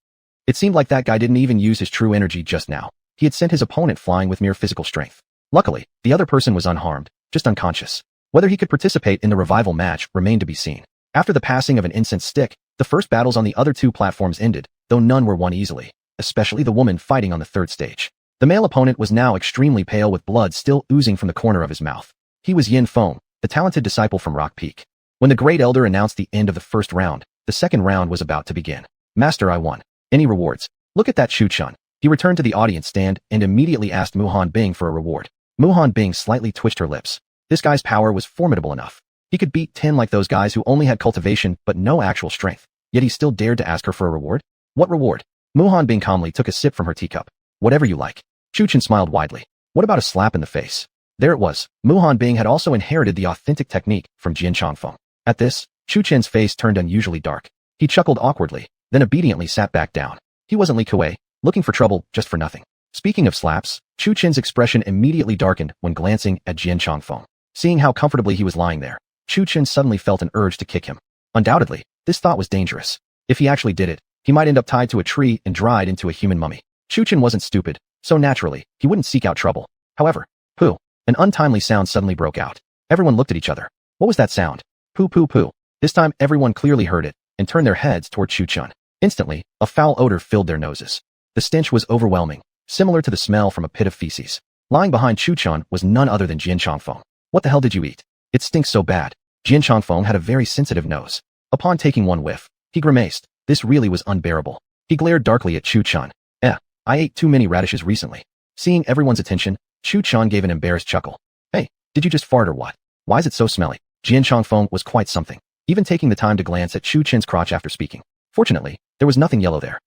It seemed like that guy didn't even use his true energy just now. He had sent his opponent flying with mere physical strength. Luckily, the other person was unharmed, just unconscious. Whether he could participate in the revival match remained to be seen. After the passing of an incense stick, the first battles on the other 2 platforms ended, though none were won easily, especially the woman fighting on the 3rd stage. The male opponent was now extremely pale with blood still oozing from the corner of his mouth. He was Yin Feng, the talented disciple from Rock Peak. When the Great Elder announced the end of the first round, the second round was about to begin. Master, I won. Any rewards? Look at that Chu-chun. He returned to the audience stand and immediately asked Muhan Bing for a reward. Muhan Bing slightly twitched her lips. This guy's power was formidable enough. He could beat 10 like those guys who only had cultivation but no actual strength. Yet he still dared to ask her for a reward? What reward? Muhan Bing calmly took a sip from her teacup. Whatever you like. Chu-chun smiled widely. What about a slap in the face? There it was. Muhan Bing had also inherited the authentic technique from Jian Changfeng. At this, Chu-chun's face turned unusually dark. He chuckled awkwardly, then obediently sat back down. He wasn't Li Kuei, looking for trouble just for nothing. Speaking of slaps, Chu-chun's expression immediately darkened when glancing at Jian Changfeng. Seeing how comfortably he was lying there, Chu-chun suddenly felt an urge to kick him. Undoubtedly, this thought was dangerous. If he actually did it, he might end up tied to a tree and dried into a human mummy. Chu-chun wasn't stupid, so naturally, he wouldn't seek out trouble. However, pooh, an untimely sound suddenly broke out. Everyone looked at each other. What was that sound? Pooh pooh pooh. This time everyone clearly heard it and turned their heads toward Chu-chun. Instantly, a foul odor filled their noses. The stench was overwhelming, similar to the smell from a pit of feces. Lying behind Chu-chun was none other than Jian Changfeng. What the hell did you eat? It stinks so bad. Jian Changfeng had a very sensitive nose. Upon taking one whiff, he grimaced. This really was unbearable. He glared darkly at Chu-chun. I ate too many radishes recently. Seeing everyone's attention, Chu-chun gave an embarrassed chuckle. Hey, did you just fart or what? Why is it so smelly? Jian Changfeng was quite something, even taking the time to glance at Chu-chun's crotch after speaking. Fortunately, there was nothing yellow there.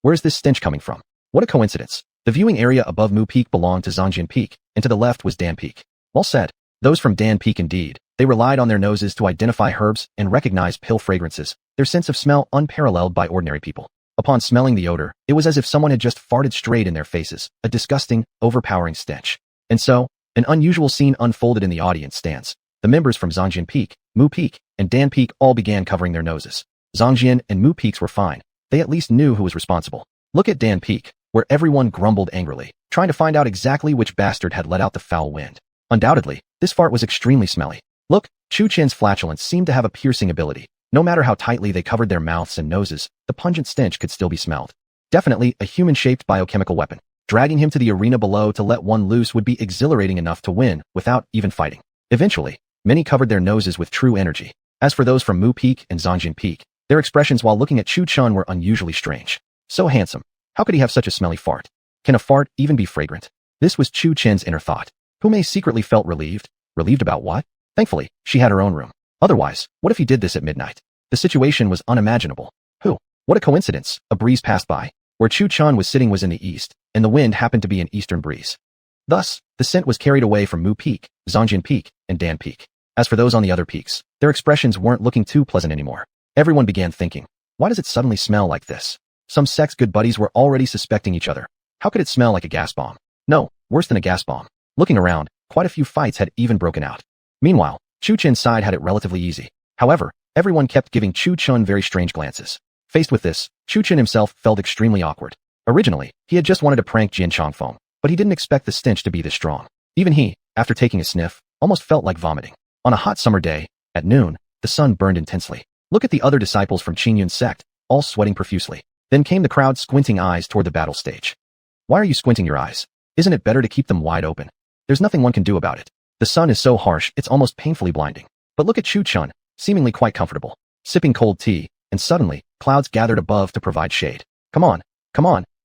Where is this stench coming from? What a coincidence. The viewing area above Mu Peak belonged to Zhangjian Peak, and to the left was Dan Peak. Well said. Those from Dan Peak indeed. They relied on their noses to identify herbs and recognize pill fragrances, their sense of smell unparalleled by ordinary people. Upon smelling the odor, it was as if someone had just farted straight in their faces, a disgusting, overpowering stench. And so, an unusual scene unfolded in the audience stands. The members from Zhangjian Peak, Mu Peak, and Dan Peak all began covering their noses. Zhangjian and Mu Peaks were fine. They at least knew who was responsible. Look at Dan Peak, where everyone grumbled angrily, trying to find out exactly which bastard had let out the foul wind. Undoubtedly, this fart was extremely smelly. Look, Chu-chun's flatulence seemed to have a piercing ability. No matter how tightly they covered their mouths and noses, the pungent stench could still be smelled. Definitely a human-shaped biochemical weapon. Dragging him to the arena below to let one loose would be exhilarating enough to win without even fighting. Eventually, many covered their noses with true energy. As for those from Mu Peak and Zhangjian Peak, their expressions while looking at Chu-chun were unusually strange. So handsome. How could he have such a smelly fart? Can a fart even be fragrant? This was Chu-chun's inner thought. Hume secretly felt relieved. Relieved about what? Thankfully, she had her own room. Otherwise, what if he did this at midnight? The situation was unimaginable. What a coincidence. A breeze passed by. Where Chu-chun was sitting was in the east, and the wind happened to be an eastern breeze. Thus, the scent was carried away from Mu Peak, Zhangjian Peak, and Dan Peak. As for those on the other peaks, their expressions weren't looking too pleasant anymore. Everyone began thinking, why does it suddenly smell like this? Some sex good buddies were already suspecting each other. How could it smell like a gas bomb? No, worse than a gas bomb. Looking around, quite a few fights had even broken out. Meanwhile, Chu-chun's side had it relatively easy. However, everyone kept giving Chu-chun very strange glances. Faced with this, Chu-chun himself felt extremely awkward. Originally, he had just wanted to prank Jian Changfeng, but he didn't expect the stench to be this strong. Even he, after taking a sniff, almost felt like vomiting. On a hot summer day, at noon, the sun burned intensely. Look at the other disciples from Qingyun's sect, all sweating profusely. Then came the crowd squinting eyes toward the battle stage. Why are you squinting your eyes? Isn't it better to keep them wide open? There's nothing one can do about it. The sun is so harsh it's almost painfully blinding. But look at Chu-chun, seemingly quite comfortable, sipping cold tea, and suddenly, clouds gathered above to provide shade. Come on,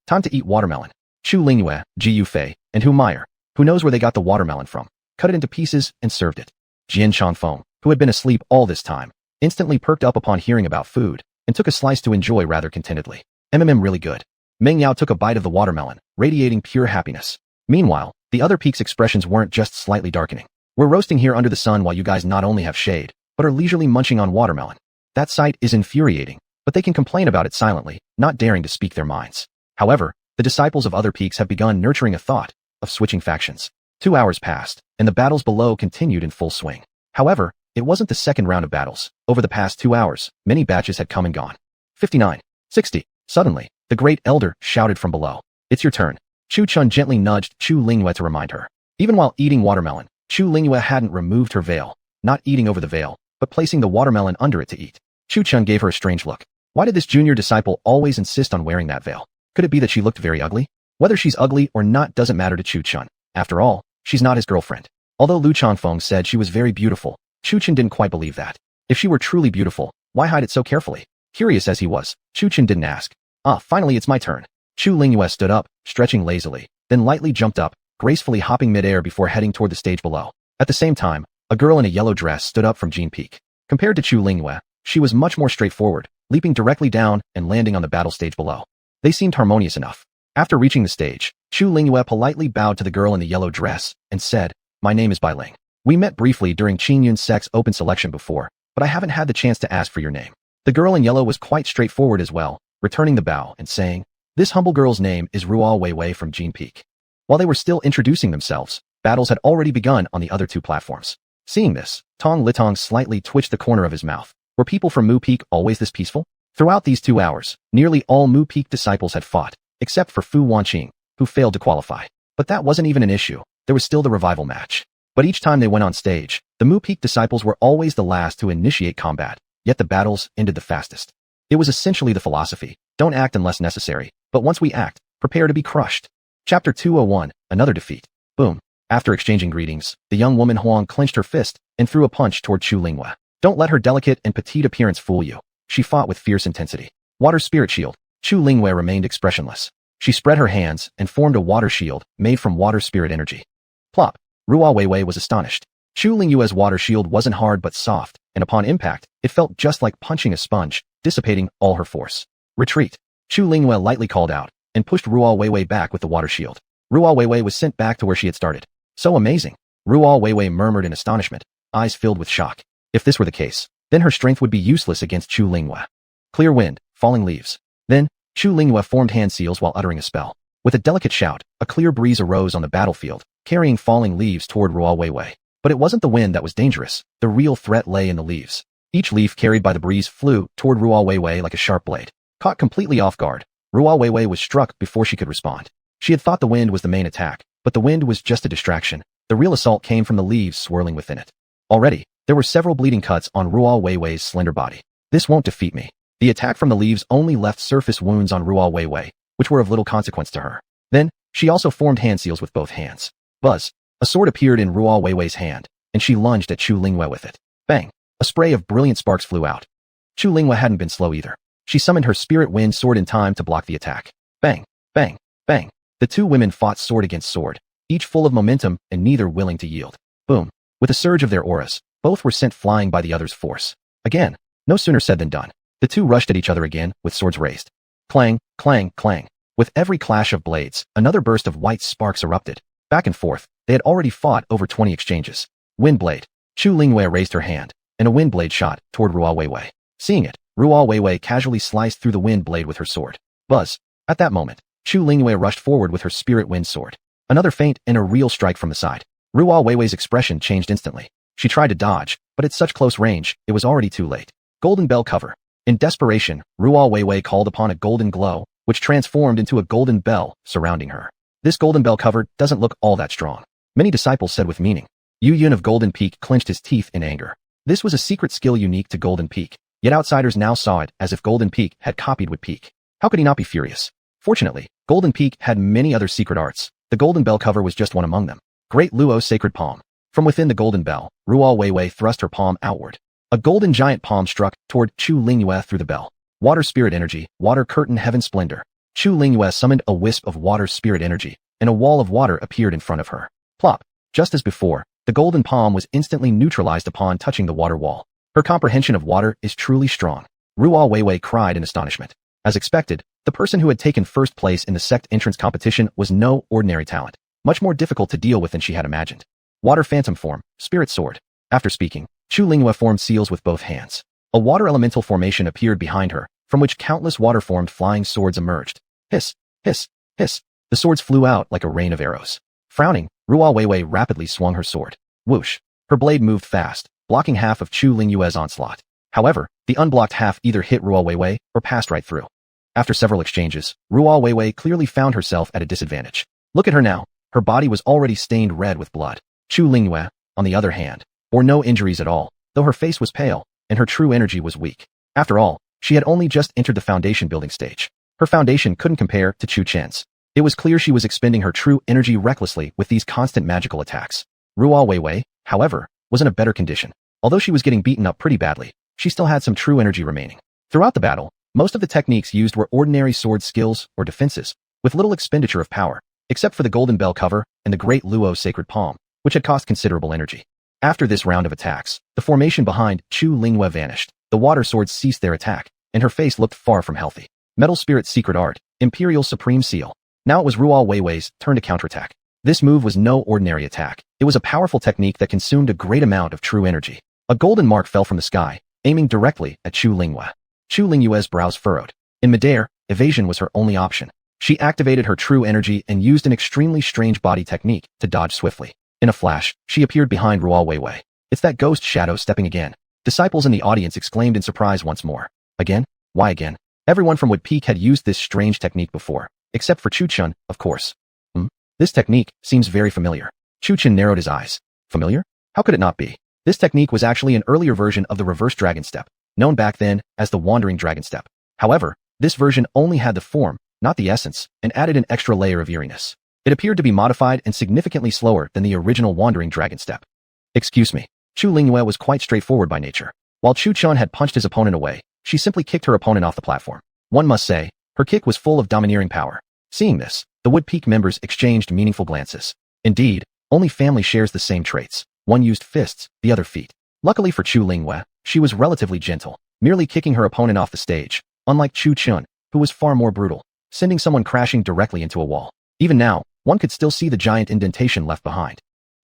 time to eat watermelon. Chu Lingyue, Ji Yufei, and Hu Meyer, who knows where they got the watermelon from, cut it into pieces and served it. Jian Changfeng, who had been asleep all this time, instantly perked up upon hearing about food, and took a slice to enjoy rather contentedly. Really good. Meng Yao took a bite of the watermelon, radiating pure happiness. Meanwhile, the other peaks' expressions weren't just slightly darkening. We're roasting here under the sun while you guys not only have shade, but are leisurely munching on watermelon. That sight is infuriating, but they can complain about it silently, not daring to speak their minds. However, the disciples of other peaks have begun nurturing a thought of switching factions. 2 hours passed, and the battles below continued in full swing. However, it wasn't the second round of battles. Over the past 2 hours, many batches had come and gone. 59, 60. Suddenly, the Great Elder shouted from below. It's your turn. Chu-chun gently nudged Chu Lingyue to remind her. Even while eating watermelon, Chu Lingyue hadn't removed her veil, not eating over the veil, but placing the watermelon under it to eat. Chu-chun gave her a strange look. Why did this junior disciple always insist on wearing that veil? Could it be that she looked very ugly? Whether she's ugly or not doesn't matter to Chu Chun. After all, she's not his girlfriend. Although Lu Changfeng said she was very beautiful, Chu Chun didn't quite believe that. If she were truly beautiful, why hide it so carefully? Curious as he was, Chu Chun didn't ask. Finally it's my turn. Chu Lingyue stood up, stretching lazily, then lightly jumped up, gracefully hopping midair before heading toward the stage below. At the same time, a girl in a yellow dress stood up from Jean Peak. Compared to Chu Lingyue, she was much more straightforward, leaping directly down and landing on the battle stage below. They seemed harmonious enough. After reaching the stage, Chu Lingyue politely bowed to the girl in the yellow dress and said, "My name is Bai Ling. We met briefly during Qin Yun's sex open selection before, but I haven't had the chance to ask for your name." The girl in yellow was quite straightforward as well, returning the bow and saying, "This humble girl's name is Ruo Weiwei from Jean Peak." While they were still introducing themselves, battles had already begun on the other two platforms. Seeing this, Tong Litong slightly twitched the corner of his mouth. Were people from Mu Peak always this peaceful? Throughout these 2 hours, nearly all Mu Peak disciples had fought, except for Fu Wanqing, who failed to qualify. But that wasn't even an issue. There was still the revival match. But each time they went on stage, the Mu Peak disciples were always the last to initiate combat, yet the battles ended the fastest. It was essentially the philosophy, don't act unless necessary, but once we act, prepare to be crushed. Chapter 201, Another Defeat. Boom. After exchanging greetings, the young woman Huang clenched her fist and threw a punch toward Chu Lingyue. Don't let her delicate and petite appearance fool you. She fought with fierce intensity. Water Spirit Shield. Chu Lingyue remained expressionless. She spread her hands and formed a water shield made from water spirit energy. Plop. Ruo Weiwei was astonished. Chu Lingyue's water shield wasn't hard but soft, and upon impact, it felt just like punching a sponge, dissipating all her force. Retreat. Chu Lingyue lightly called out and pushed Ruo Weiwei back with the water shield. Ruo Weiwei was sent back to where she had started. So amazing. Ruo Weiwei murmured in astonishment, eyes filled with shock. If this were the case, then her strength would be useless against Chu Lingyue. Clear wind, falling leaves. Then, Chu Lingyue formed hand seals while uttering a spell. With a delicate shout, a clear breeze arose on the battlefield, carrying falling leaves toward Ruo Weiwei. But it wasn't the wind that was dangerous. The real threat lay in the leaves. Each leaf carried by the breeze flew toward Ruo Weiwei like a sharp blade. Caught completely off guard, Ruo Weiwei was struck before she could respond. She had thought the wind was the main attack, but the wind was just a distraction. The real assault came from the leaves swirling within it. Already, there were several bleeding cuts on Ruo Weiwei's slender body. This won't defeat me. The attack from the leaves only left surface wounds on Ruo Weiwei, which were of little consequence to her. Then, she also formed hand seals with both hands. Buzz. A sword appeared in Ruo Weiwei's hand, and she lunged at Chu Lingyue with it. Bang. A spray of brilliant sparks flew out. Chu Lingyue hadn't been slow either. She summoned her spirit wind sword in time to block the attack. Bang. Bang. Bang. The two women fought sword against sword, each full of momentum and neither willing to yield. Boom. With a surge of their auras, both were sent flying by the other's force. Again, no sooner said than done. The two rushed at each other again, with swords raised. Clang, clang, clang. With every clash of blades, another burst of white sparks erupted. Back and forth, they had already fought over 20 exchanges. Wind blade. Chu Lingyue raised her hand, and a wind blade shot toward Ruo Weiwei. Seeing it, Ruo Weiwei casually sliced through the wind blade with her sword. Buzz. At that moment, Chu Lingyue rushed forward with her spirit wind sword. Another feint and a real strike from the side. Ruo Weiwei's expression changed instantly. She tried to dodge, but at such close range, it was already too late. Golden bell cover. In desperation, Ruo Weiwei called upon a golden glow, which transformed into a golden bell surrounding her. This golden bell cover doesn't look all that strong. Many disciples said with meaning. Yu Yun of Golden Peak clenched his teeth in anger. This was a secret skill unique to Golden Peak, yet outsiders now saw it as if Golden Peak had copied Wood Peak. How could he not be furious? Fortunately, Golden Peak had many other secret arts. The golden bell cover was just one among them. Great Luo Sacred Palm. From within the golden bell, Ruo Weiwei thrust her palm outward. A golden giant palm struck toward Chu Lingyue through the bell. Water spirit energy, water curtain heaven splendor. Chu Lingyue summoned a wisp of water spirit energy, and a wall of water appeared in front of her. Plop. Just as before, the golden palm was instantly neutralized upon touching the water wall. Her comprehension of water is truly strong. Ruo Weiwei cried in astonishment. As expected, the person who had taken first place in the sect entrance competition was no ordinary talent, much more difficult to deal with than she had imagined. Water phantom form, spirit sword. After speaking, Chu Lingyue formed seals with both hands. A water elemental formation appeared behind her, from which countless water-formed flying swords emerged. Hiss, hiss, hiss. The swords flew out like a rain of arrows. Frowning, Ruo Weiwei rapidly swung her sword. Whoosh. Her blade moved fast, blocking half of Chu Lingyue's onslaught. However, the unblocked half either hit Ruo Weiwei or passed right through. After several exchanges, Ruo Weiwei clearly found herself at a disadvantage. Look at her now. Her body was already stained red with blood. Chu Lingyue, on the other hand, bore no injuries at all, though her face was pale, and her true energy was weak. After all, she had only just entered the foundation building stage. Her foundation couldn't compare to Chu Chen's. It was clear she was expending her true energy recklessly with these constant magical attacks. Ruo Weiwei, however, was in a better condition. Although she was getting beaten up pretty badly, she still had some true energy remaining. Throughout the battle, most of the techniques used were ordinary sword skills or defenses, with little expenditure of power, except for the golden bell cover and the great Luo sacred palm, which had cost considerable energy. After this round of attacks, the formation behind Chu Lingyue vanished. The water swords ceased their attack, and her face looked far from healthy. Metal Spirit's secret art, Imperial Supreme Seal. Now it was Ruo Weiwei's turn to counterattack. This move was no ordinary attack. It was a powerful technique that consumed a great amount of true energy. A golden mark fell from the sky, aiming directly at Chu Lingyue. Chu Lingyue's brows furrowed. In midair, evasion was her only option. She activated her true energy and used an extremely strange body technique to dodge swiftly. In a flash, she appeared behind Ruo Weiwei. It's that ghost shadow stepping again. Disciples in the audience exclaimed in surprise once more. Again? Why again? Everyone from Wood Peak had used this strange technique before, except for Chu-chun, of course. This technique seems very familiar. Chu-chun narrowed his eyes. Familiar? How could it not be? This technique was actually an earlier version of the reverse dragon step, known back then as the wandering dragon step. However, this version only had the form, not the essence, and added an extra layer of eeriness. It appeared to be modified and significantly slower than the original wandering dragon step. Excuse me. Chu Lingyue was quite straightforward by nature. While Chu-chun had punched his opponent away, she simply kicked her opponent off the platform. One must say, her kick was full of domineering power. Seeing this, the Wood Peak members exchanged meaningful glances. Indeed, only family shares the same traits. One used fists, the other feet. Luckily for Chu Lingyue, she was relatively gentle, merely kicking her opponent off the stage, unlike Chu-chun, who was far more brutal, sending someone crashing directly into a wall. Even now, one could still see the giant indentation left behind.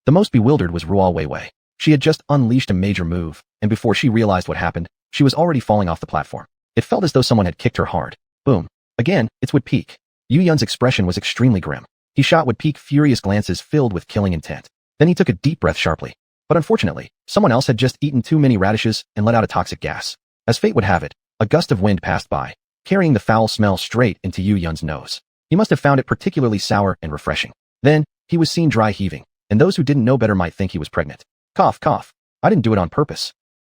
The most bewildered was Ruo Weiwei. She had just unleashed a major move, and before she realized what happened, she was already falling off the platform. It felt as though someone had kicked her hard. Boom. Again, it's Wood Peak. Yu Yun's expression was extremely grim. He shot Wood Peak furious glances filled with killing intent. Then he took a deep breath sharply. But unfortunately, someone else had just eaten too many radishes and let out a toxic gas. As fate would have it, a gust of wind passed by, carrying the foul smell straight into Yu Yun's nose. He must have found it particularly sour and refreshing. Then, he was seen dry heaving, and those who didn't know better might think he was pregnant. Cough, cough. I didn't do it on purpose.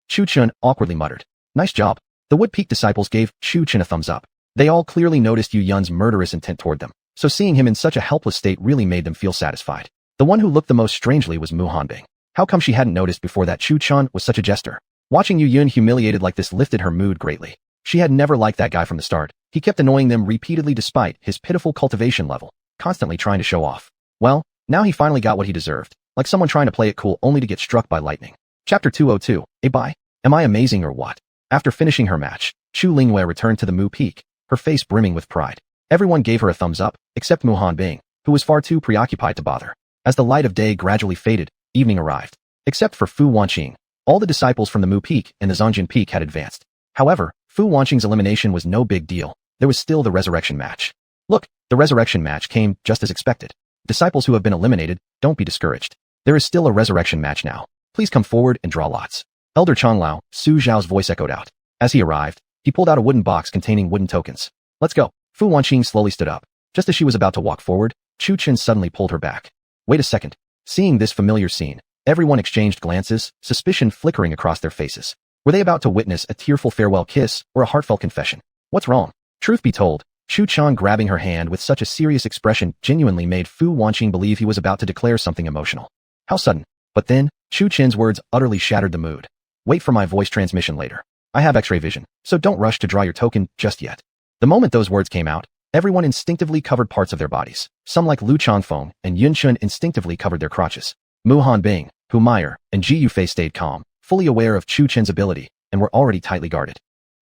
Chu-chun awkwardly muttered. Nice job. The Wood Peak disciples gave Chu-chun a thumbs up. They all clearly noticed Yu Yun's murderous intent toward them, so seeing him in such a helpless state really made them feel satisfied. The one who looked the most strangely was Mu Hanbing. How come she hadn't noticed before that Chu-chun was such a jester? Watching Yu Yun humiliated like this lifted her mood greatly. She had never liked that guy from the start. He kept annoying them repeatedly despite his pitiful cultivation level, constantly trying to show off. Well, now he finally got what he deserved, like someone trying to play it cool only to get struck by lightning. Chapter 202. Bye. Am I amazing or what? After finishing her match, Chu Lingyue returned to the Mu Peak, her face brimming with pride. Everyone gave her a thumbs up, except Mu Hanbing, who was far too preoccupied to bother. As the light of day gradually faded, evening arrived. Except for Fu Wanqing, all the disciples from the Mu Peak and the Zhongjian Peak had advanced. However, Fu Wanqing's elimination was no big deal. There was still the resurrection match. Look, the resurrection match came just as expected. Disciples who have been eliminated, don't be discouraged. There is still a resurrection match now. Please come forward and draw lots. Elder Changlao, Su Zhao's voice echoed out. As he arrived, he pulled out a wooden box containing wooden tokens. Let's go. Fu Wanqing slowly stood up. Just as she was about to walk forward, Chu-chun suddenly pulled her back. Wait a second. Seeing this familiar scene, everyone exchanged glances, suspicion flickering across their faces. Were they about to witness a tearful farewell kiss or a heartfelt confession? What's wrong? Truth be told, Chu-chun grabbing her hand with such a serious expression genuinely made Fu Wanqing believe he was about to declare something emotional. How sudden. But then, Chu-chun's words utterly shattered the mood. Wait for my voice transmission later. I have X-ray vision, so don't rush to draw your token just yet. The moment those words came out, everyone instinctively covered parts of their bodies. Some like Lu Changfeng and Yun Chun instinctively covered their crotches. Mu Hanbing, Hu Meyer, and Ji Yufei stayed calm, fully aware of Chu-chun's ability, and were already tightly guarded.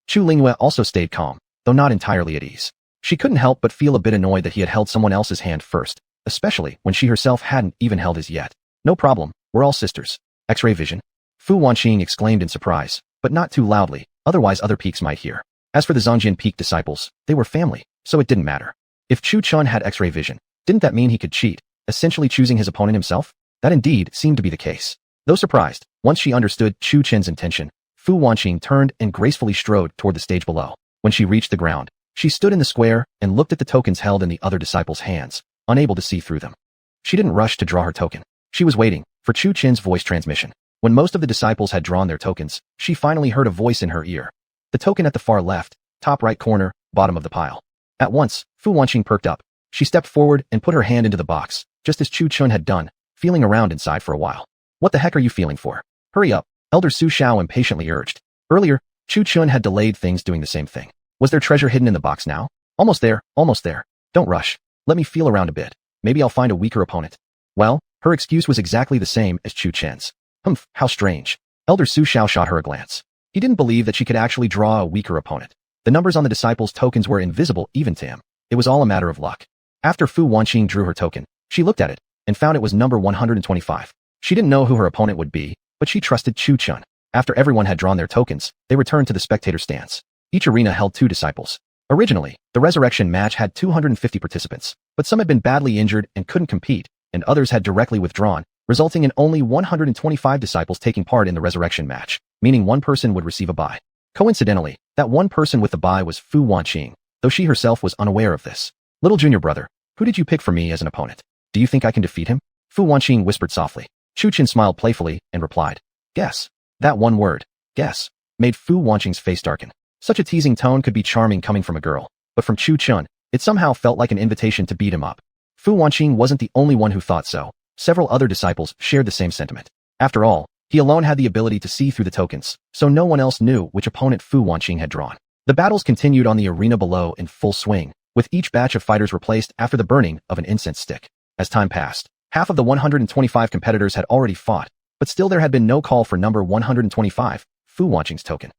Chu Lingyue also stayed calm, though not entirely at ease. She couldn't help but feel a bit annoyed that he had held someone else's hand first, especially when she herself hadn't even held his yet. No problem, we're all sisters. X-ray vision? Fu Wanqing exclaimed in surprise, but not too loudly, otherwise other peaks might hear. As for the Zhongjian Peak disciples, they were family, so it didn't matter. If Chu-chun had X-ray vision, didn't that mean he could cheat, essentially choosing his opponent himself? That indeed seemed to be the case. Though surprised, once she understood Chu-chun's intention, Fu Wanqing turned and gracefully strode toward the stage below. When she reached the ground, she stood in the square and looked at the tokens held in the other disciples' hands, unable to see through them. She didn't rush to draw her token. She was waiting for Chu-chun's voice transmission. When most of the disciples had drawn their tokens, she finally heard a voice in her ear. The token at the far left, top right corner, bottom of the pile. At once, Fu Wanqing perked up. She stepped forward and put her hand into the box, just as Chu Chun had done, feeling around inside for a while. What the heck are you feeling for? Hurry up, Elder Su Xiao impatiently urged. Earlier, Chu Chun had delayed things doing the same thing. Was there treasure hidden in the box now? Almost there, almost there. Don't rush. Let me feel around a bit. Maybe I'll find a weaker opponent. Well, her excuse was exactly the same as Chu Chen's. Humph, how strange. Elder Su Xiao shot her a glance. He didn't believe that she could actually draw a weaker opponent. The numbers on the disciples' tokens were invisible even to him. It was all a matter of luck. After Fu Wanqing drew her token, she looked at it and found it was number 125. She didn't know who her opponent would be, but she trusted Chu Chun. After everyone had drawn their tokens, they returned to the spectator stands. Each arena held 2 disciples. Originally, the resurrection match had 250 participants, but some had been badly injured and couldn't compete, and others had directly withdrawn, resulting in only 125 disciples taking part in the resurrection match, meaning one person would receive a bye. Coincidentally, that one person with the bye was Fu Wanqing, though she herself was unaware of this. Little junior brother, who did you pick for me as an opponent? Do you think I can defeat him? Fu Wanqing whispered softly. Chu Chin smiled playfully and replied, guess. That one word, guess, made Fu Wanqing's face darken. Such a teasing tone could be charming coming from a girl, but from Chu Chun, it somehow felt like an invitation to beat him up. Fu Wanqing wasn't the only one who thought so. Several other disciples shared the same sentiment. After all, he alone had the ability to see through the tokens, so no one else knew which opponent Fu Wanqing had drawn. The battles continued on the arena below in full swing, with each batch of fighters replaced after the burning of an incense stick. As time passed, half of the 125 competitors had already fought, but still there had been no call for number 125, Fu Wanqing's token.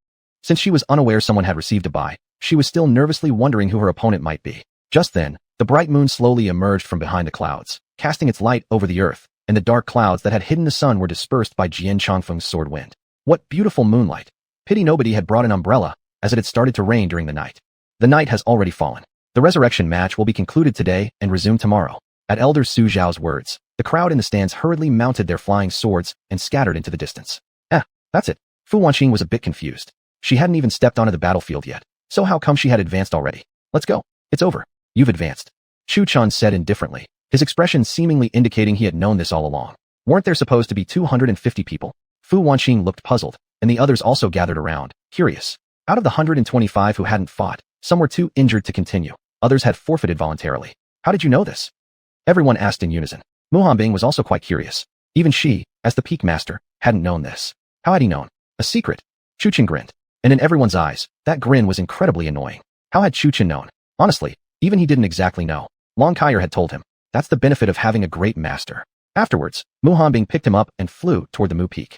Since she was unaware someone had received a bye, she was still nervously wondering who her opponent might be. Just then, the bright moon slowly emerged from behind the clouds, casting its light over the earth, and the dark clouds that had hidden the sun were dispersed by Jian Chongfeng's sword wind. What beautiful moonlight! Pity nobody had brought an umbrella, as it had started to rain during the night. The night has already fallen. The resurrection match will be concluded today and resume tomorrow. At Elder Su Xiao's words, the crowd in the stands hurriedly mounted their flying swords and scattered into the distance. That's it. Fu Wanqing was a bit confused. She hadn't even stepped onto the battlefield yet, so how come she had advanced already? Let's go. It's over. You've advanced. Chu Chun said indifferently, his expression seemingly indicating he had known this all along. Weren't there supposed to be 250 people? Fu Wanqing looked puzzled, and the others also gathered around, curious. Out of the 125 who hadn't fought, some were too injured to continue. Others had forfeited voluntarily. How did you know this? Everyone asked in unison. Muhanbing was also quite curious. Even she, as the peak master, hadn't known this. How had he known? A secret. Chu Chen grinned. And in everyone's eyes, that grin was incredibly annoying. How had Chu Chen known? Honestly, even he didn't exactly know. Long Kaier had told him. That's the benefit of having a great master. Afterwards, Muhanbing picked him up and flew toward the Mu Peak.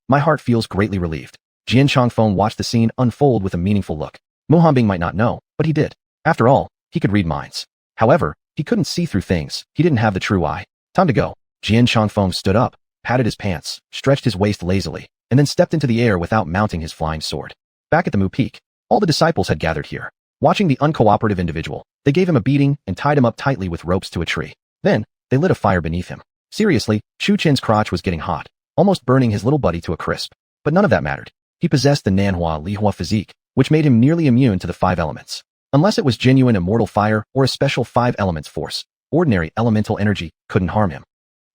My heart feels greatly relieved. Jian Chongfeng watched the scene unfold with a meaningful look. Muhanbing might not know, but he did. After all, he could read minds. However, he couldn't see through things. He didn't have the true eye. Time to go. Jian Chongfeng stood up, patted his pants, stretched his waist lazily, and then stepped into the air without mounting his flying sword. Back at the Mu Peak, all the disciples had gathered here. Watching the uncooperative individual, they gave him a beating and tied him up tightly with ropes to a tree. Then, they lit a fire beneath him. Seriously, Chu Chen's crotch was getting hot, almost burning his little buddy to a crisp. But none of that mattered. He possessed the Nanhua Lihua physique, which made him nearly immune to the 5 elements. Unless it was genuine immortal fire or a special 5 elements force, ordinary elemental energy couldn't harm him.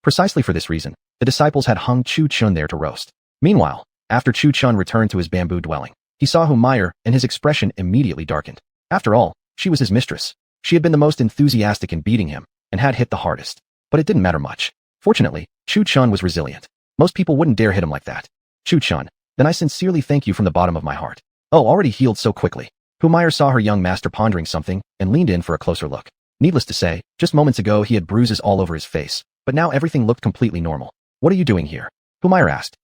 Precisely for this reason, the disciples had hung Chu Chun there to roast. Meanwhile, after Chu Chun returned to his bamboo dwelling, he saw Humiliation and his expression immediately darkened. After all, she was his mistress. She had been the most enthusiastic in beating him, and had hit the hardest. But it didn't matter much. Fortunately, Chu Chun was resilient. Most people wouldn't dare hit him like that. Chu Chun, then I sincerely thank you from the bottom of my heart. Oh, already healed so quickly. Humiliation saw her young master pondering something, and leaned in for a closer look. Needless to say, just moments ago he had bruises all over his face, but now everything looked completely normal. What are you doing here? Humiliation asked.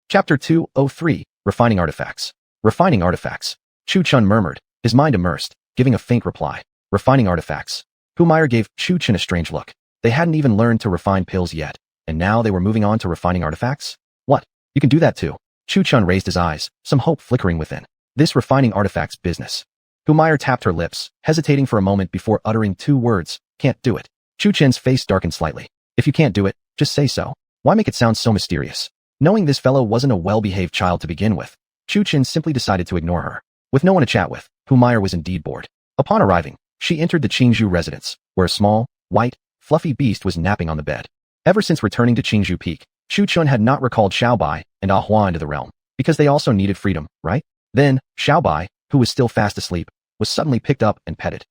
Chapter 203, Refining Artifacts. Refining Artifacts. Chu Chun murmured, his mind immersed, giving a faint reply. Refining Artifacts. Humiliation gave Chu Chun a strange look. They hadn't even learned to refine pills yet, and now they were moving on to refining artifacts? What? You can do that too. Chu Chun raised his eyes, some hope flickering within. This refining artifacts business. Humiliation tapped her lips, hesitating for a moment before uttering 2 words, can't do it. Chu Chen's face darkened slightly. If you can't do it, just say so. Why make it sound so mysterious? Knowing this fellow wasn't a well-behaved child to begin with, Chu Chen simply decided to ignore her. With no one to chat with, Humiliation was indeed bored. Upon arriving, she entered the Qingzhou residence, where a small, white, fluffy beast was napping on the bed. Ever since returning to Qingzhou Peak, Chu Chun had not recalled Xiaobai and Ahua into the realm, because they also needed freedom, right? Then, Xiaobai, who was still fast asleep, was suddenly picked up and petted.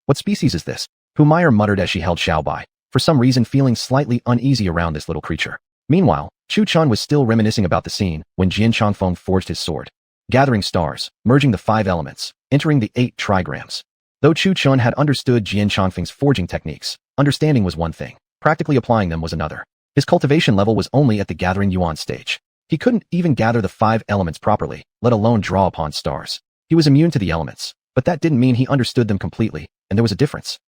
What species is this? Humiliation muttered as she held Xiao Bai, for some reason feeling slightly uneasy around this little creature. Meanwhile, Chu Chun was still reminiscing about the scene when Jian Chongfeng forged his sword. Gathering stars, merging the 5 elements, entering the 8 trigrams. Though Chu Chun had understood Jian Chongfeng's forging techniques, understanding was one thing, practically applying them was another. His cultivation level was only at the gathering yuan stage. He couldn't even gather the 5 elements properly, let alone draw upon stars. He was immune to the elements, but that didn't mean he understood them completely, and there was a difference.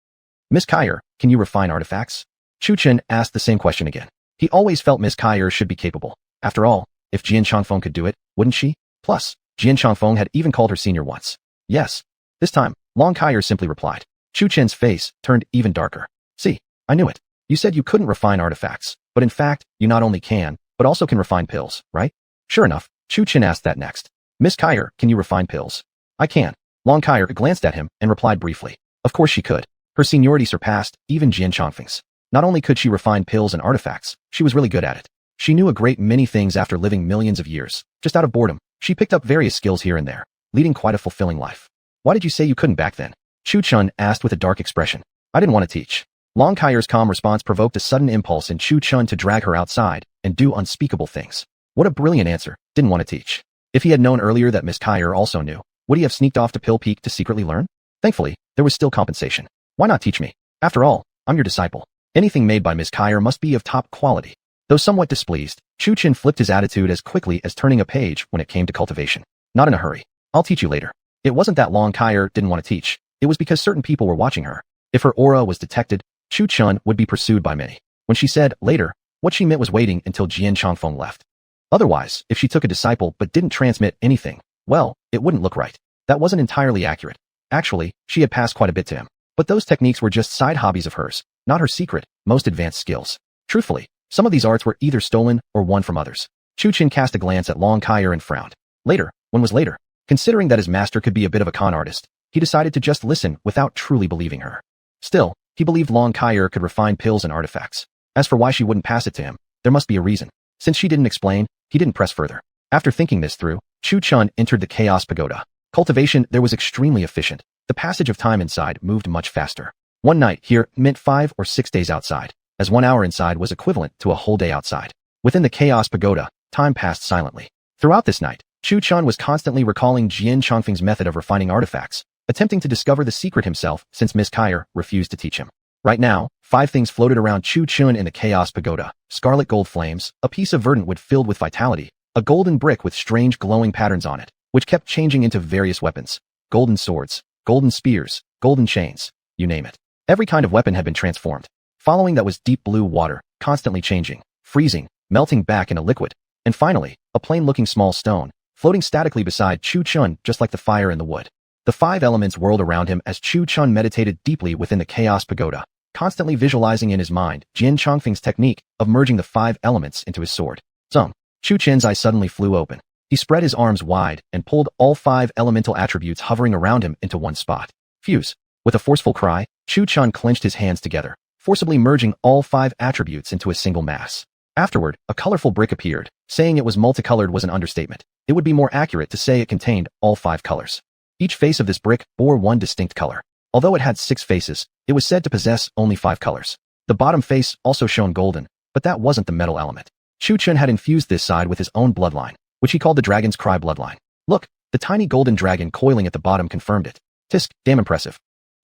Miss Kyer, can you refine artifacts? Chu Chun asked the same question again. He always felt Miss Kyer should be capable. After all, if Jian Chongfeng could do it, wouldn't she? Plus, Jian Chongfeng had even called her senior once. Yes. This time, Long Kyer simply replied. Chu Chen's face turned even darker. See, I knew it. You said you couldn't refine artifacts, but in fact, you not only can, but also can refine pills, right? Sure enough, Chu Chen asked that next. Miss Kyer, can you refine pills? I can. Long Kyer glanced at him and replied briefly. Of course she could. Her seniority surpassed even Jian Chongfeng's. Not only could she refine pills and artifacts, she was really good at it. She knew a great many things after living millions of years. Just out of boredom, she picked up various skills here and there, leading quite a fulfilling life. Why did you say you couldn't back then? Chu Chun asked with a dark expression. I didn't want to teach. Long Kyer's calm response provoked a sudden impulse in Chu Chun to drag her outside and do unspeakable things. What a brilliant answer, didn't want to teach. If he had known earlier that Miss Kyer also knew, would he have sneaked off to Pill Peak to secretly learn? Thankfully, there was still compensation. Why not teach me? After all, I'm your disciple. Anything made by Miss Kyer must be of top quality. Though somewhat displeased, Chu Chun flipped his attitude as quickly as turning a page when it came to cultivation. Not in a hurry. I'll teach you later. It wasn't that Long Kyer didn't want to teach. It was because certain people were watching her. If her aura was detected, Chu Chun would be pursued by many. When she said later, what she meant was waiting until Jian Chongfeng left. Otherwise, if she took a disciple but didn't transmit anything, well, it wouldn't look right. That wasn't entirely accurate. Actually, she had passed quite a bit to him. But those techniques were just side hobbies of hers, not her secret, most advanced skills. Truthfully, some of these arts were either stolen or won from others. Chu Chun cast a glance at Long Kyer and frowned. Later, when was later? Considering that his master could be a bit of a con artist, he decided to just listen without truly believing her. Still, he believed Long Kyer could refine pills and artifacts. As for why she wouldn't pass it to him, there must be a reason. Since she didn't explain, he didn't press further. After thinking this through, Chu Chun entered the Chaos Pagoda. Cultivation there was extremely efficient. The passage of time inside moved much faster. One night here meant 5 or 6 days outside, as 1 hour inside was equivalent to a whole day outside. Within the Chaos Pagoda, time passed silently. Throughout this night, Chu Chun was constantly recalling Jian Chongfeng's method of refining artifacts, attempting to discover the secret himself since Miss Kyer refused to teach him. Right now, 5 things floated around Chu Chun in the Chaos Pagoda: scarlet gold flames, a piece of verdant wood filled with vitality, a golden brick with strange glowing patterns on it, which kept changing into various weapons, golden swords, golden spears, golden chains, you name it. Every kind of weapon had been transformed. Following that was deep blue water, constantly changing, freezing, melting back in a liquid, and finally, a plain-looking small stone, floating statically beside Chu Chun just like the fire in the wood. The 5 elements whirled around him as Chu Chun meditated deeply within the Chaos Pagoda, constantly visualizing in his mind Jian Chongfeng's technique of merging the 5 elements into his sword. Zung. Chu Chen's eyes suddenly flew open. He spread his arms wide and pulled all 5 elemental attributes hovering around him into one spot. Fuse. With a forceful cry, Chu Chun clenched his hands together, forcibly merging all 5 attributes into a single mass. Afterward, a colorful brick appeared. Saying it was multicolored was an understatement. It would be more accurate to say it contained all 5 colors. Each face of this brick bore one distinct color. Although it had 6 faces, it was said to possess only 5 colors. The bottom face also shone golden, but that wasn't the metal element. Chu Chun had infused this side with his own bloodline, which he called the Dragon's Cry bloodline. Look, the tiny golden dragon coiling at the bottom confirmed it. Tisk, damn impressive.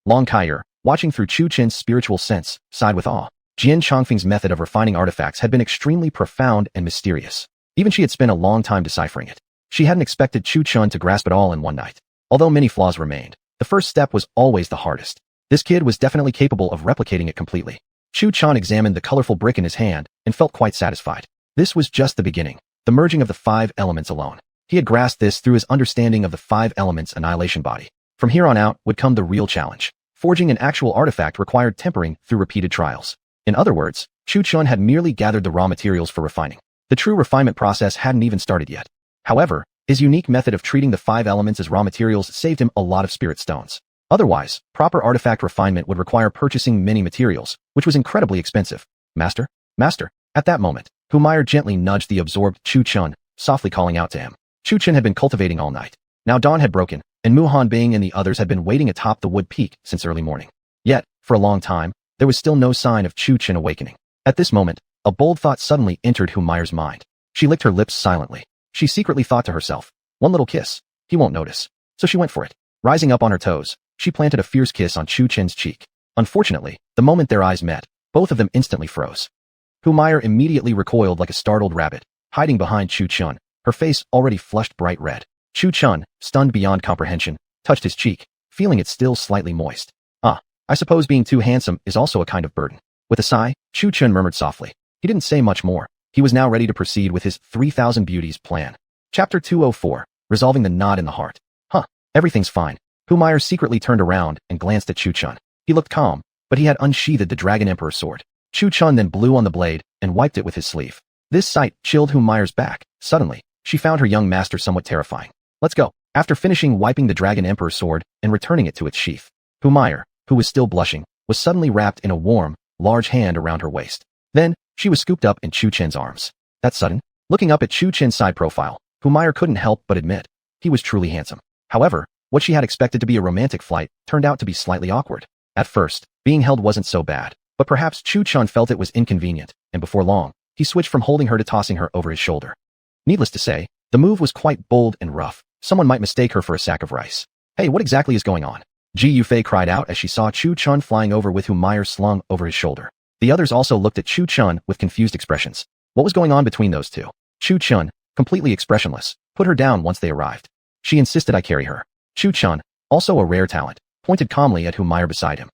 Long Kyer, watching through Chu Chen's spiritual sense, sighed with awe. Jian Chongfeng's method of refining artifacts had been extremely profound and mysterious. Even she had spent a long time deciphering it. She hadn't expected Chu Chun to grasp it all in one night. Although many flaws remained, the first step was always the hardest. This kid was definitely capable of replicating it completely. Chu Chun examined the colorful brick in his hand and felt quite satisfied. This was just the beginning, the merging of the 5 elements alone. He had grasped this through his understanding of the 5 elements annihilation body. From here on out would come the real challenge. Forging an actual artifact required tempering through repeated trials. In other words, Chu Chun had merely gathered the raw materials for refining. The true refinement process hadn't even started yet. However, his unique method of treating the 5 elements as raw materials saved him a lot of spirit stones. Otherwise, proper artifact refinement would require purchasing many materials, which was incredibly expensive. Master? Master? At that moment, Humiliation gently nudged the absorbed Chu Chun, softly calling out to him. Chu Chun had been cultivating all night. Now dawn had broken, and Muhan Bing and the others had been waiting atop the wood peak since early morning. Yet, For a long time, there was still no sign of Chu Chen awakening. At this moment, a bold thought suddenly entered Humayer's mind. She licked her lips silently. She secretly thought to herself, one little kiss. He won't notice. So she went for it. Rising up on her toes, she planted a fierce kiss on Chu Chen's cheek. Unfortunately, the moment their eyes met, both of them instantly froze. Humayer immediately recoiled like a startled rabbit, hiding behind Chu Chen, her face already flushed bright red. Chu Chen, stunned beyond comprehension, touched his cheek, feeling it still slightly moist. I suppose being too handsome is also a kind of burden. With a sigh, Chu Chen murmured softly. He didn't say much more. He was now ready to proceed with his 3,000 beauties plan. Chapter 204, Resolving the Knot in the Heart. Everything's fine. Humayer secretly turned around and glanced at Chu Chen. He looked calm, but he had unsheathed the Dragon Emperor's sword. Chu Chen then blew on the blade and wiped it with his sleeve. This sight chilled Humayer's back. Suddenly, she found her young master somewhat terrifying. Let's go. After finishing wiping the Dragon Emperor's sword and returning it to its sheath, Humayer, who was still blushing, was suddenly wrapped in a warm, large hand around her waist. Then, she was scooped up in Chu Chen's arms. That sudden, looking up at Chu Chen's side profile, Humayer couldn't help but admit, he was truly handsome. However, what she had expected to be a romantic flight turned out to be slightly awkward. At first, being held wasn't so bad, but perhaps Chu Chen felt it was inconvenient, and before long, he switched from holding her to tossing her over his shoulder. Needless to say, the move was quite bold and rough. Someone might mistake her for a sack of rice. Hey, what exactly is going on? Ji Yufei cried out as she saw Chu Chen flying over with Humayer slung over his shoulder. The others also looked at Chu Chen with confused expressions. What was going on between those two? Chu Chen, completely expressionless, put her down once they arrived. She insisted I carry her. Chu Chen, also a rare talent, pointed calmly at Humayer beside him.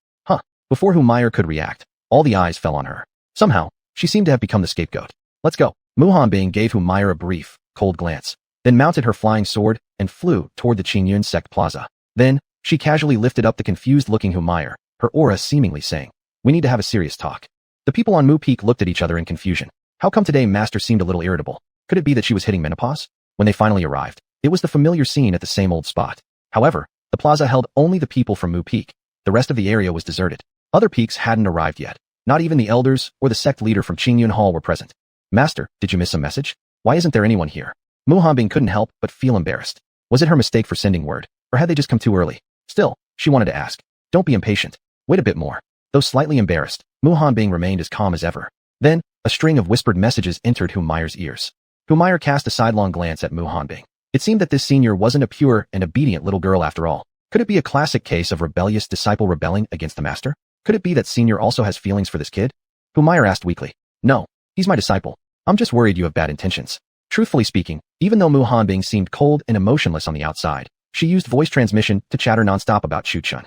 Before Humayer could react, all the eyes fell on her. Somehow, she seemed to have become the scapegoat. Let's go. Mu Hanbing gave Humayer a brief, cold glance, then mounted her flying sword and flew toward the Qingyun sect plaza. Then, she casually lifted up the confused-looking Humayer, her aura seemingly saying, we need to have a serious talk. The people on Mu Peak looked at each other in confusion. How come today Master seemed a little irritable? Could it be that she was hitting menopause? When they finally arrived, it was the familiar scene at the same old spot. However, the plaza held only the people from Mu Peak. The rest of the area was deserted. Other peaks hadn't arrived yet. Not even the elders or the sect leader from Qingyun Hall were present. Master, did you miss a message? Why isn't there anyone here? Mu Hanbing couldn't help but feel embarrassed. Was it her mistake for sending word, or had they just come too early? Still, she wanted to ask. Don't be impatient. Wait a bit more. Though slightly embarrassed, Mu Hanbing remained as calm as ever. Then, a string of whispered messages entered Humayer's ears. Humayer cast a sidelong glance at Mu Hanbing. It seemed that this senior wasn't a pure and obedient little girl after all. Could it be a classic case of rebellious disciple rebelling against the master? Could it be that senior also has feelings for this kid? Humayer asked weakly. No, he's my disciple. I'm just worried you have bad intentions. Truthfully speaking, even though Mu Hanbing seemed cold and emotionless on the outside, she used voice transmission to chatter nonstop about Chu Chen.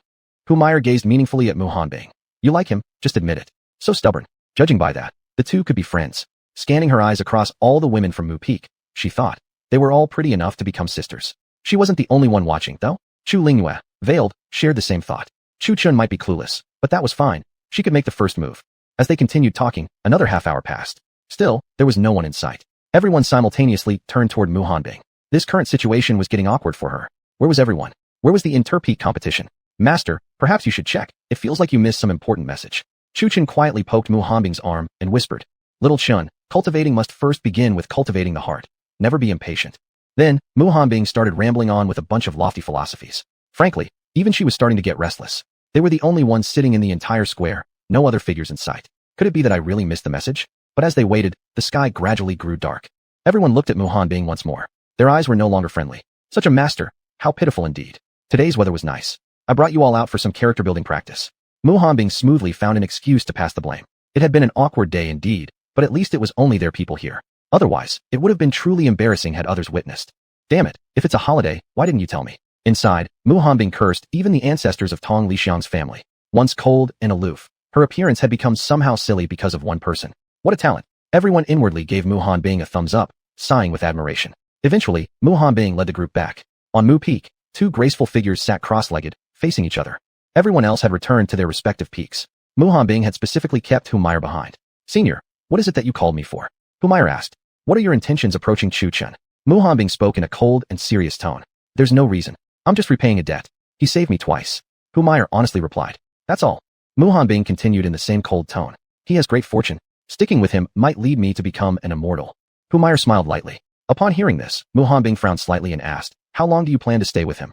Humayer gazed meaningfully at Mu Hanbing. You like him, just admit it. So stubborn. Judging by that, the two could be friends. Scanning her eyes across all the women from Mu Peak, she thought, they were all pretty enough to become sisters. She wasn't the only one watching, though. Chu Lingyue, veiled, shared the same thought. Chu Chen might be clueless, but that was fine. She could make the first move. As they continued talking, another half hour passed. Still, there was no one in sight. Everyone simultaneously turned toward Mu Hanbing. This current situation was getting awkward for her. Where was everyone? Where was the inter-peak competition? Master, perhaps you should check. It feels like you missed some important message. Chu Chen quietly poked Mu Hanbing's arm and whispered, Little Chen, cultivating must first begin with cultivating the heart. Never be impatient. Then, Mu Hanbing started rambling on with a bunch of lofty philosophies. Frankly, even she was starting to get restless. They were the only ones sitting in the entire square, no other figures in sight. Could it be that I really missed the message? But as they waited, the sky gradually grew dark. Everyone looked at Mu Hanbing once more. Their eyes were no longer friendly. Such a master, how pitiful indeed. Today's weather was nice. I brought you all out for some character building practice. Mu Hanbing smoothly found an excuse to pass the blame. It had been an awkward day indeed, but at least it was only their people here. Otherwise, it would have been truly embarrassing had others witnessed. Damn it, if it's a holiday, why didn't you tell me? Inside, Mu Hanbing cursed even the ancestors of Tong Lixiang's family. Once cold and aloof, her appearance had become somehow silly because of one person. What a talent. Everyone inwardly gave Mu Hanbing a thumbs up, sighing with admiration. Eventually, Mu Hanbing led the group back. On Mu Peak, two graceful figures sat cross-legged, facing each other. Everyone else had returned to their respective peaks. Mu Hanbing had specifically kept Humayer behind. Senior, what is it that you called me for? Humayer asked. What are your intentions approaching Chu Chen? Mu Hanbing spoke in a cold and serious tone. There's no reason. I'm just repaying a debt. He saved me twice. Humayer honestly replied. That's all. Mu Hanbing continued in the same cold tone. He has great fortune. Sticking with him might lead me to become an immortal. Humayer smiled lightly. Upon hearing this, Mu Hanbing frowned slightly and asked, how long do you plan to stay with him?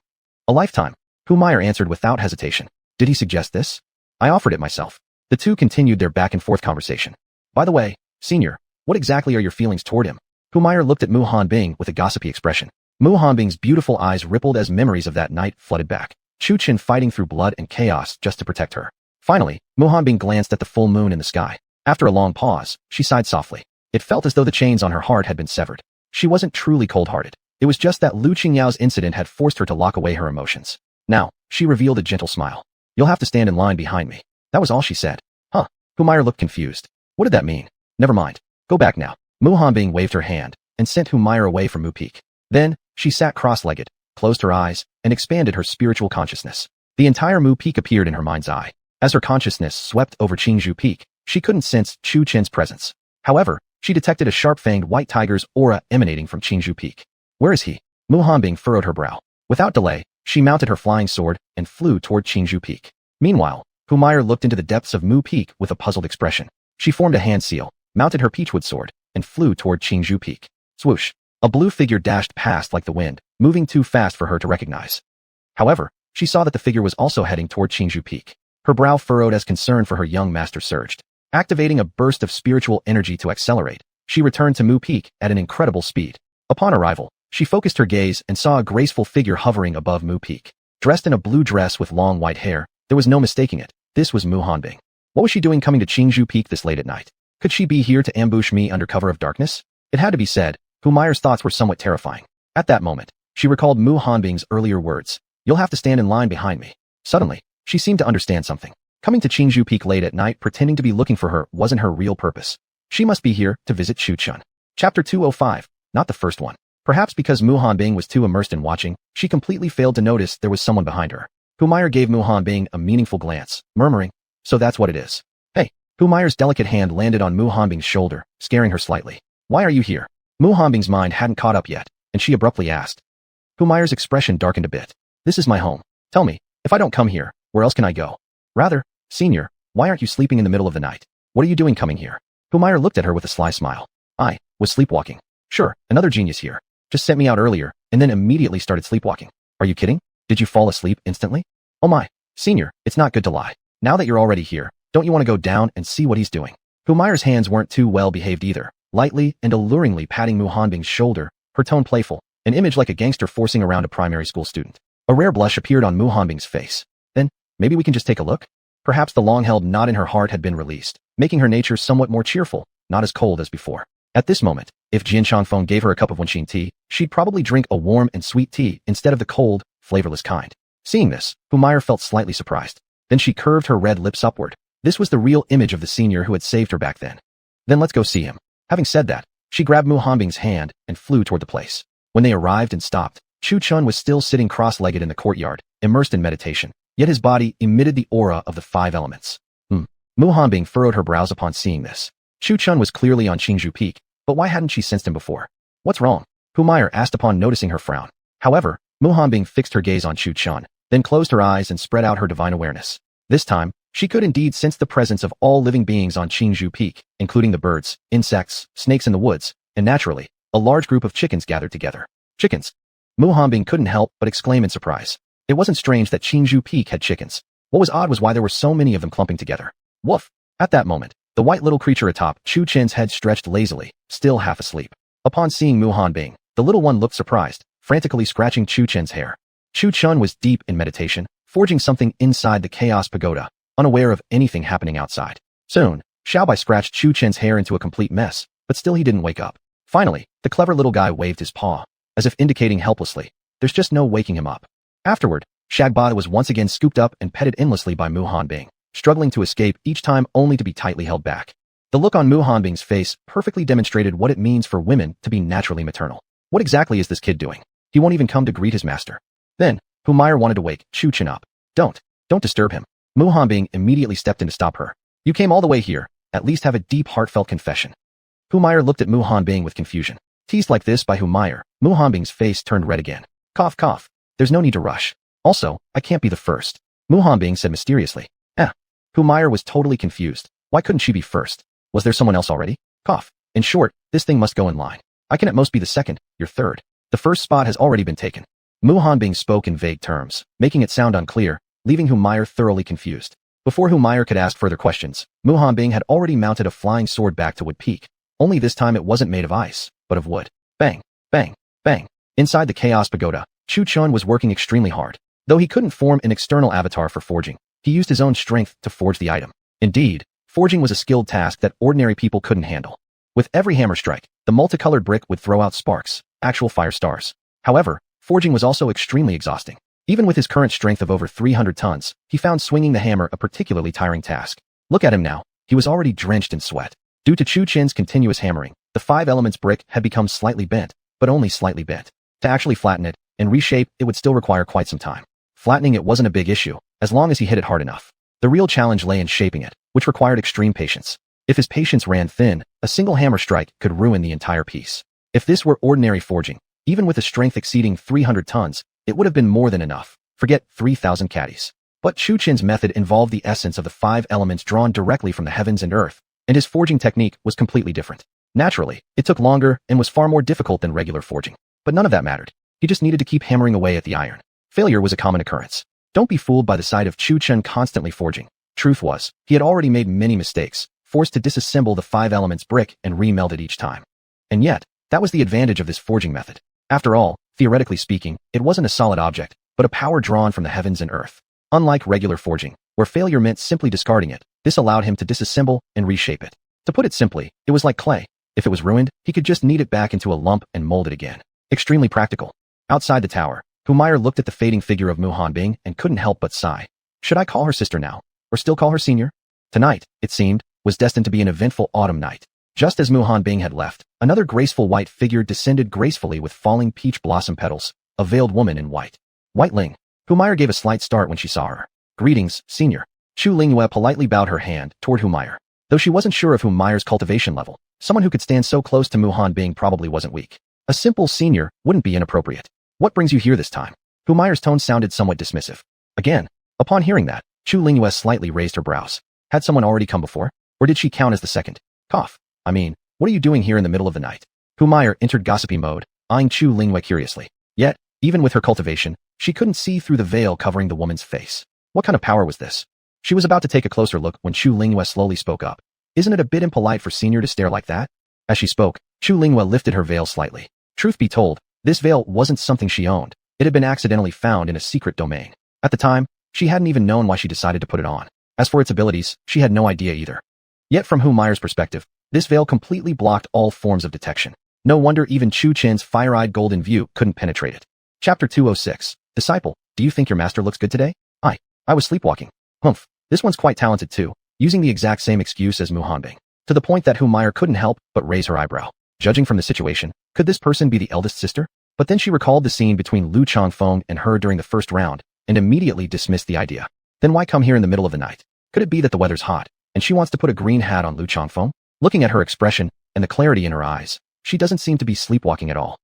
A lifetime. Humayer answered without hesitation. Did he suggest this? I offered it myself. The two continued their back-and-forth conversation. By the way, Senior, what exactly are your feelings toward him? Humayr looked at Mu Hanbing with a gossipy expression. Mu Hanbing's beautiful eyes rippled as memories of that night flooded back. Chu Qin fighting through blood and chaos just to protect her. Finally, Mu Hanbing glanced at the full moon in the sky. After a long pause, she sighed softly. It felt as though the chains on her heart had been severed. She wasn't truly cold-hearted. It was just that Lu Qingyao's incident had forced her to lock away her emotions. Now, she revealed a gentle smile. You'll have to stand in line behind me. That was all she said. Huh. Humayr looked confused. What did that mean? Never mind. Go back now. Mu Hanbing waved her hand and sent Humayr away from Mu Peak. Then, she sat cross-legged, closed her eyes, and expanded her spiritual consciousness. The entire Mu Peak appeared in her mind's eye. As her consciousness swept over Qingzhou Peak, she couldn't sense Chu Qin's presence. However, she detected a sharp-fanged white tiger's aura emanating from Qingzhou Peak. Where is he? Mu Hanbing furrowed her brow. Without delay, she mounted her flying sword and flew toward Qingzhou Peak. Meanwhile, Humayr looked into the depths of Mu Peak with a puzzled expression. She formed a hand seal, mounted her peachwood sword, and flew toward Qingzhou Peak. Swoosh! A blue figure dashed past like the wind, moving too fast for her to recognize. However, she saw that the figure was also heading toward Qingzhou Peak. Her brow furrowed as concern for her young master surged. Activating a burst of spiritual energy to accelerate, she returned to Mu Peak at an incredible speed. Upon arrival, she focused her gaze and saw a graceful figure hovering above Mu Peak. Dressed in a blue dress with long white hair, there was no mistaking it. This was Mu Hanbing. What was she doing coming to Qingzhou Peak this late at night? Could she be here to ambush me under cover of darkness? It had to be said. Humayr's thoughts were somewhat terrifying. At that moment, she recalled Mu Hanbing's earlier words. You'll have to stand in line behind me. Suddenly, she seemed to understand something. Coming to Qingzhou Peak late at night pretending to be looking for her wasn't her real purpose. She must be here to visit Chu Chun. Chapter 205, not the first one. Perhaps because Mu Hanbing was too immersed in watching, she completely failed to notice there was someone behind her. Humayr gave Mu Hanbing a meaningful glance, murmuring, so that's what it is. Hey! Humayr's delicate hand landed on Mu Hanbing's shoulder, scaring her slightly. Why are you here? Mu Hanbing's mind hadn't caught up yet, and she abruptly asked. Humayr's expression darkened a bit. This is my home. Tell me, if I don't come here, where else can I go? Rather, Senior, why aren't you sleeping in the middle of the night? What are you doing coming here? Humayr looked at her with a sly smile. I was sleepwalking. Sure, another genius here. Just sent me out earlier, and then immediately started sleepwalking. Are you kidding? Did you fall asleep instantly? Oh my, Senior, it's not good to lie. Now that you're already here, don't you want to go down and see what he's doing? Humayr's hands weren't too well behaved either, lightly and alluringly patting Mu Hanbing's shoulder, her tone playful, an image like a gangster forcing around a primary school student. A rare blush appeared on Mu Hanbing's face. Then, maybe we can just take a look? Perhaps the long-held knot in her heart had been released, making her nature somewhat more cheerful, not as cold as before. At this moment, if Jin Changfeng gave her a cup of Wenqin tea, she'd probably drink a warm and sweet tea instead of the cold, flavorless kind. Seeing this, Humayr felt slightly surprised. Then she curved her red lips upward. This was the real image of the senior who had saved her back then. Then let's go see him. Having said that, she grabbed Mu Hanbing's hand and flew toward the place. When they arrived and stopped, Chu Chun was still sitting cross-legged in the courtyard, immersed in meditation, yet his body emitted the aura of the 5 elements. Mu Hanbing furrowed her brows upon seeing this. Chu Chun was clearly on Qingzhou Peak, but why hadn't she sensed him before? What's wrong? Humayr asked upon noticing her frown. However, Mu Hanbing fixed her gaze on Chu Chun, then closed her eyes and spread out her divine awareness. This time, she could indeed sense the presence of all living beings on Qingzhou Peak, including the birds, insects, snakes in the woods, and naturally, a large group of chickens gathered together. Chickens! Mu Hanbing couldn't help but exclaim in surprise. It wasn't strange that Qingzhou Peak had chickens. What was odd was why there were so many of them clumping together. Woof! At that moment, the white little creature atop Chu Chen's head stretched lazily, still half asleep. Upon seeing Mu Hanbing, the little one looked surprised, frantically scratching Chu Chen's hair. Chu Chun was deep in meditation, forging something inside the Chaos Pagoda, unaware of anything happening outside. Soon, Shabby scratched Chu Chen's hair into a complete mess, but still he didn't wake up. Finally, the clever little guy waved his paw, as if indicating helplessly, there's just no waking him up. Afterward, Shagbada was once again scooped up and petted endlessly by Mu Hanbing, struggling to escape each time only to be tightly held back. The look on Mu Hanbing's face perfectly demonstrated what it means for women to be naturally maternal. What exactly is this kid doing? He won't even come to greet his master. Then, Humayr wanted to wake Chu Chen up. Don't disturb him. Mu Hanbing immediately stepped in to stop her. You came all the way here, at least have a deep heartfelt confession. Humayr looked at Mu Hanbing with confusion. Teased like this by Humayr, Mu Hanbing's face turned red again. Cough cough. There's no need to rush. Also, I can't be the first. Mu Hanbing said mysteriously. Humayr was totally confused. Why couldn't she be first? Was there someone else already? Cough. In short, this thing must go in line. I can at most be the second, you're third. The first spot has already been taken. Mu Hanbing spoke in vague terms, making it sound unclear, leaving Humayr thoroughly confused. Before Humire could ask further questions, Mu Hanbing had already mounted a flying sword back to Wood Peak. Only this time it wasn't made of ice, but of wood. Bang, bang, bang. Inside the Chaos Pagoda, Chu Chun was working extremely hard. Though he couldn't form an external avatar for forging, he used his own strength to forge the item. Indeed, forging was a skilled task that ordinary people couldn't handle. With every hammer strike, the multicolored brick would throw out sparks, actual fire stars. However, forging was also extremely exhausting. Even with his current strength of over 300 tons, he found swinging the hammer a particularly tiring task. Look at him now. He was already drenched in sweat. Due to Chu Chin's continuous hammering, the 5 elements brick had become slightly bent, but only slightly bent. To actually flatten it and reshape it would still require quite some time. Flattening it wasn't a big issue, as long as he hit it hard enough. The real challenge lay in shaping it, which required extreme patience. If his patience ran thin, a single hammer strike could ruin the entire piece. If this were ordinary forging, even with a strength exceeding 300 tons, it would have been more than enough. Forget 3,000 caddies. But Chu Chin's method involved the essence of the 5 elements drawn directly from the heavens and earth, and his forging technique was completely different. Naturally, it took longer and was far more difficult than regular forging. But none of that mattered. He just needed to keep hammering away at the iron. Failure was a common occurrence. Don't be fooled by the sight of Chu Chen constantly forging. Truth was, he had already made many mistakes, forced to disassemble the 5 elements brick and remelt it each time. And yet, that was the advantage of this forging method. After all, theoretically speaking, it wasn't a solid object, but a power drawn from the heavens and earth. Unlike regular forging, where failure meant simply discarding it, this allowed him to disassemble and reshape it. To put it simply, it was like clay. If it was ruined, he could just knead it back into a lump and mold it again. Extremely practical. Outside the tower, Humire looked at the fading figure of Mu Hanbing and couldn't help but sigh. Should I call her sister now, or still call her senior? Tonight, it seemed, was destined to be an eventful autumn night. Just as Mu Hanbing had left, another graceful white figure descended gracefully with falling peach blossom petals, a veiled woman in white. White Ling. Humire gave a slight start when she saw her. Greetings, senior. Chu Lingyue politely bowed her hand toward Humire. Though she wasn't sure of Humire's cultivation level, someone who could stand so close to Mu Hanbing probably wasn't weak. A simple senior wouldn't be inappropriate. What brings you here this time? Humire's tone sounded somewhat dismissive. Again, upon hearing that, Chu Lingyue slightly raised her brows. Had someone already come before? Or did she count as the second? Cough. I mean, what are you doing here in the middle of the night? Humire entered gossipy mode, eyeing Chu Lingyue curiously. Yet, even with her cultivation, she couldn't see through the veil covering the woman's face. What kind of power was this? She was about to take a closer look when Chu Lingyue slowly spoke up. Isn't it a bit impolite for senior to stare like that? As she spoke, Chu Lingyue lifted her veil slightly. Truth be told, this veil wasn't something she owned. It had been accidentally found in a secret domain. At the time, she hadn't even known why she decided to put it on. As for its abilities, she had no idea either. Yet from Humire's perspective, this veil completely blocked all forms of detection. No wonder even Chu Chin's fire-eyed golden view couldn't penetrate it. Chapter 206. Disciple, do you think your master looks good today? I was sleepwalking. Humph, this one's quite talented too, using the exact same excuse as Mu Hanbing. To the point that Humire couldn't help but raise her eyebrow. Judging from the situation, could this person be the eldest sister? But then she recalled the scene between Lu Changfeng and her during the first round, and immediately dismissed the idea. Then why come here in the middle of the night? Could it be that the weather's hot, and she wants to put a green hat on Lu Changfeng? Looking at her expression, and the clarity in her eyes, she doesn't seem to be sleepwalking at all.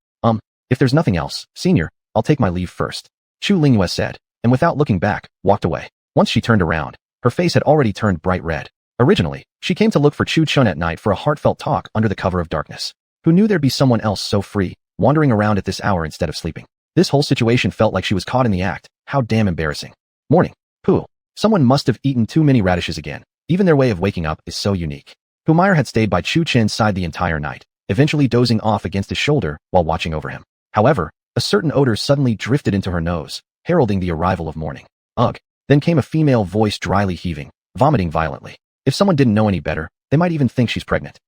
If there's nothing else, senior, I'll take my leave first. Chu Lingyue said, and without looking back, walked away. Once she turned around, her face had already turned bright red. Originally, she came to look for Chu Chun at night for a heartfelt talk under the cover of darkness. Who knew there'd be someone else so free, wandering around at this hour instead of sleeping? This whole situation felt like she was caught in the act. How damn embarrassing. Morning. Pooh. Someone must have eaten too many radishes again. Even their way of waking up is so unique. Humire had stayed by Chu Chin's side the entire night, eventually dozing off against his shoulder while watching over him. However, a certain odor suddenly drifted into her nose, heralding the arrival of morning. Ugh. Then came a female voice dryly heaving, vomiting violently. If someone didn't know any better, they might even think she's pregnant.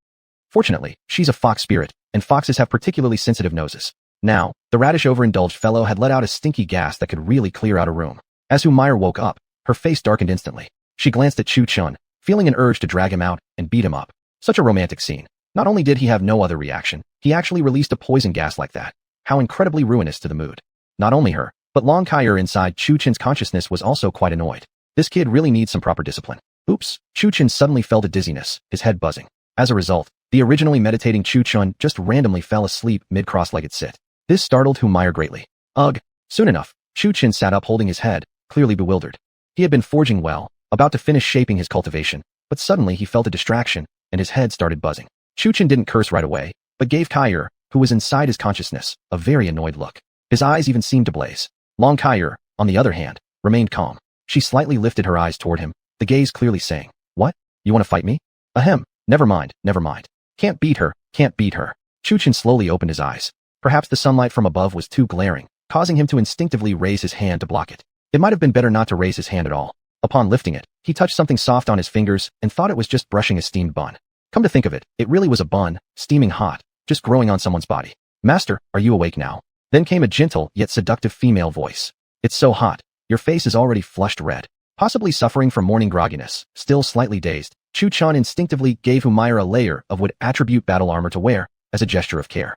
Fortunately, she's a fox spirit, and foxes have particularly sensitive noses. Now, the radish overindulged fellow had let out a stinky gas that could really clear out a room. As Humire woke up, her face darkened instantly. She glanced at Chu Chun, feeling an urge to drag him out and beat him up. Such a romantic scene. Not only did he have no other reaction, he actually released a poison gas like that. How incredibly ruinous to the mood. Not only her, but Long Kaier inside Chu Chin's consciousness was also quite annoyed. This kid really needs some proper discipline. Oops, Chu Chin suddenly felt a dizziness, his head buzzing. As a result, the originally meditating Chu Chun just randomly fell asleep mid-cross-legged sit. This startled Humire greatly. Ugh. Soon enough, Chu Chin sat up holding his head, clearly bewildered. He had been forging well, about to finish shaping his cultivation, but suddenly he felt a distraction, and his head started buzzing. Chu Chin didn't curse right away, but gave Kaier, who was inside his consciousness, a very annoyed look. His eyes even seemed to blaze. Long Kaier, on the other hand, remained calm. She slightly lifted her eyes toward him, the gaze clearly saying, "What? You want to fight me? Ahem, never mind, never mind. Can't beat her, can't beat her." Chuchen slowly opened his eyes. Perhaps the sunlight from above was too glaring, causing him to instinctively raise his hand to block it. It might have been better not to raise his hand at all. Upon lifting it, he touched something soft on his fingers and thought it was just brushing a steamed bun. Come to think of it, it really was a bun, steaming hot, just growing on someone's body. "Master, are you awake now?" Then came a gentle yet seductive female voice. "It's so hot. Your face is already flushed red." Possibly suffering from morning grogginess, still slightly dazed, Chu Chun instinctively gave Humayra a layer of wood attribute battle armor to wear, as a gesture of care.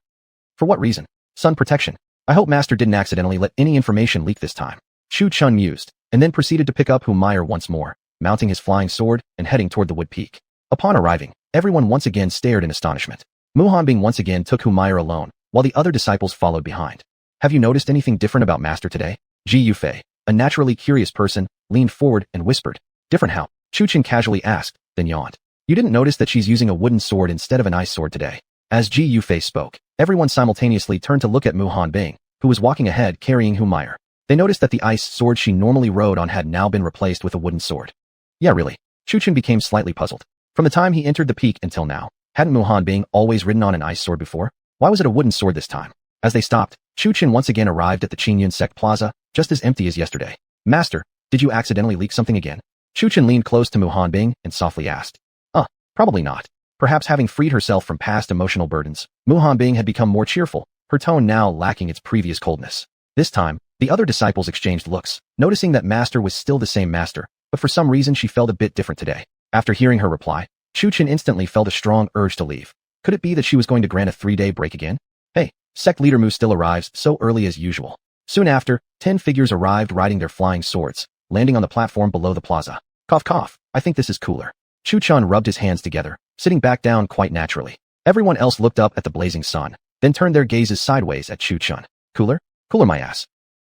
For what reason? Sun protection. I hope Master didn't accidentally let any information leak this time. Chu Chun mused, and then proceeded to pick up Humayra once more, mounting his flying sword and heading toward the wood peak. Upon arriving, everyone once again stared in astonishment. Mu Hanbing once again took Humayra alone, while the other disciples followed behind. "Have you noticed anything different about Master today?" Ji Yufei, a naturally curious person, leaned forward and whispered. "Different how?" Chu Chen casually asked, then yawned. "You didn't notice that she's using a wooden sword instead of an ice sword today?" As Ji Yufei spoke, everyone simultaneously turned to look at Mu Hanbing, who was walking ahead carrying Humayra. They noticed that the ice sword she normally rode on had now been replaced with a wooden sword. Yeah, really. Chu Chen became slightly puzzled. From the time he entered the peak until now, hadn't Mu Hanbing always ridden on an ice sword before? Why was it a wooden sword this time? As they stopped, Chu Chen once again arrived at the Qingyun Sect Plaza, just as empty as yesterday. "Master, did you accidentally leak something again?" Chu Chen leaned close to Mu Hanbing and softly asked. Probably not." Perhaps having freed herself from past emotional burdens, Mu Hanbing had become more cheerful, her tone now lacking its previous coldness. This time, the other disciples exchanged looks, noticing that Master was still the same Master, but for some reason she felt a bit different today. After hearing her reply, Chu Chen instantly felt a strong urge to leave. Could it be that she was going to grant a 3-day break again? Hey, Sect Leader Mu still arrives so early as usual. Soon after, 10 figures arrived riding their flying swords, landing on the platform below the plaza. Cough cough, I think this is cooler. Chu Chun rubbed his hands together, sitting back down quite naturally. Everyone else looked up at the blazing sun, then turned their gazes sideways at Chu Chun. Cooler? Cooler my ass.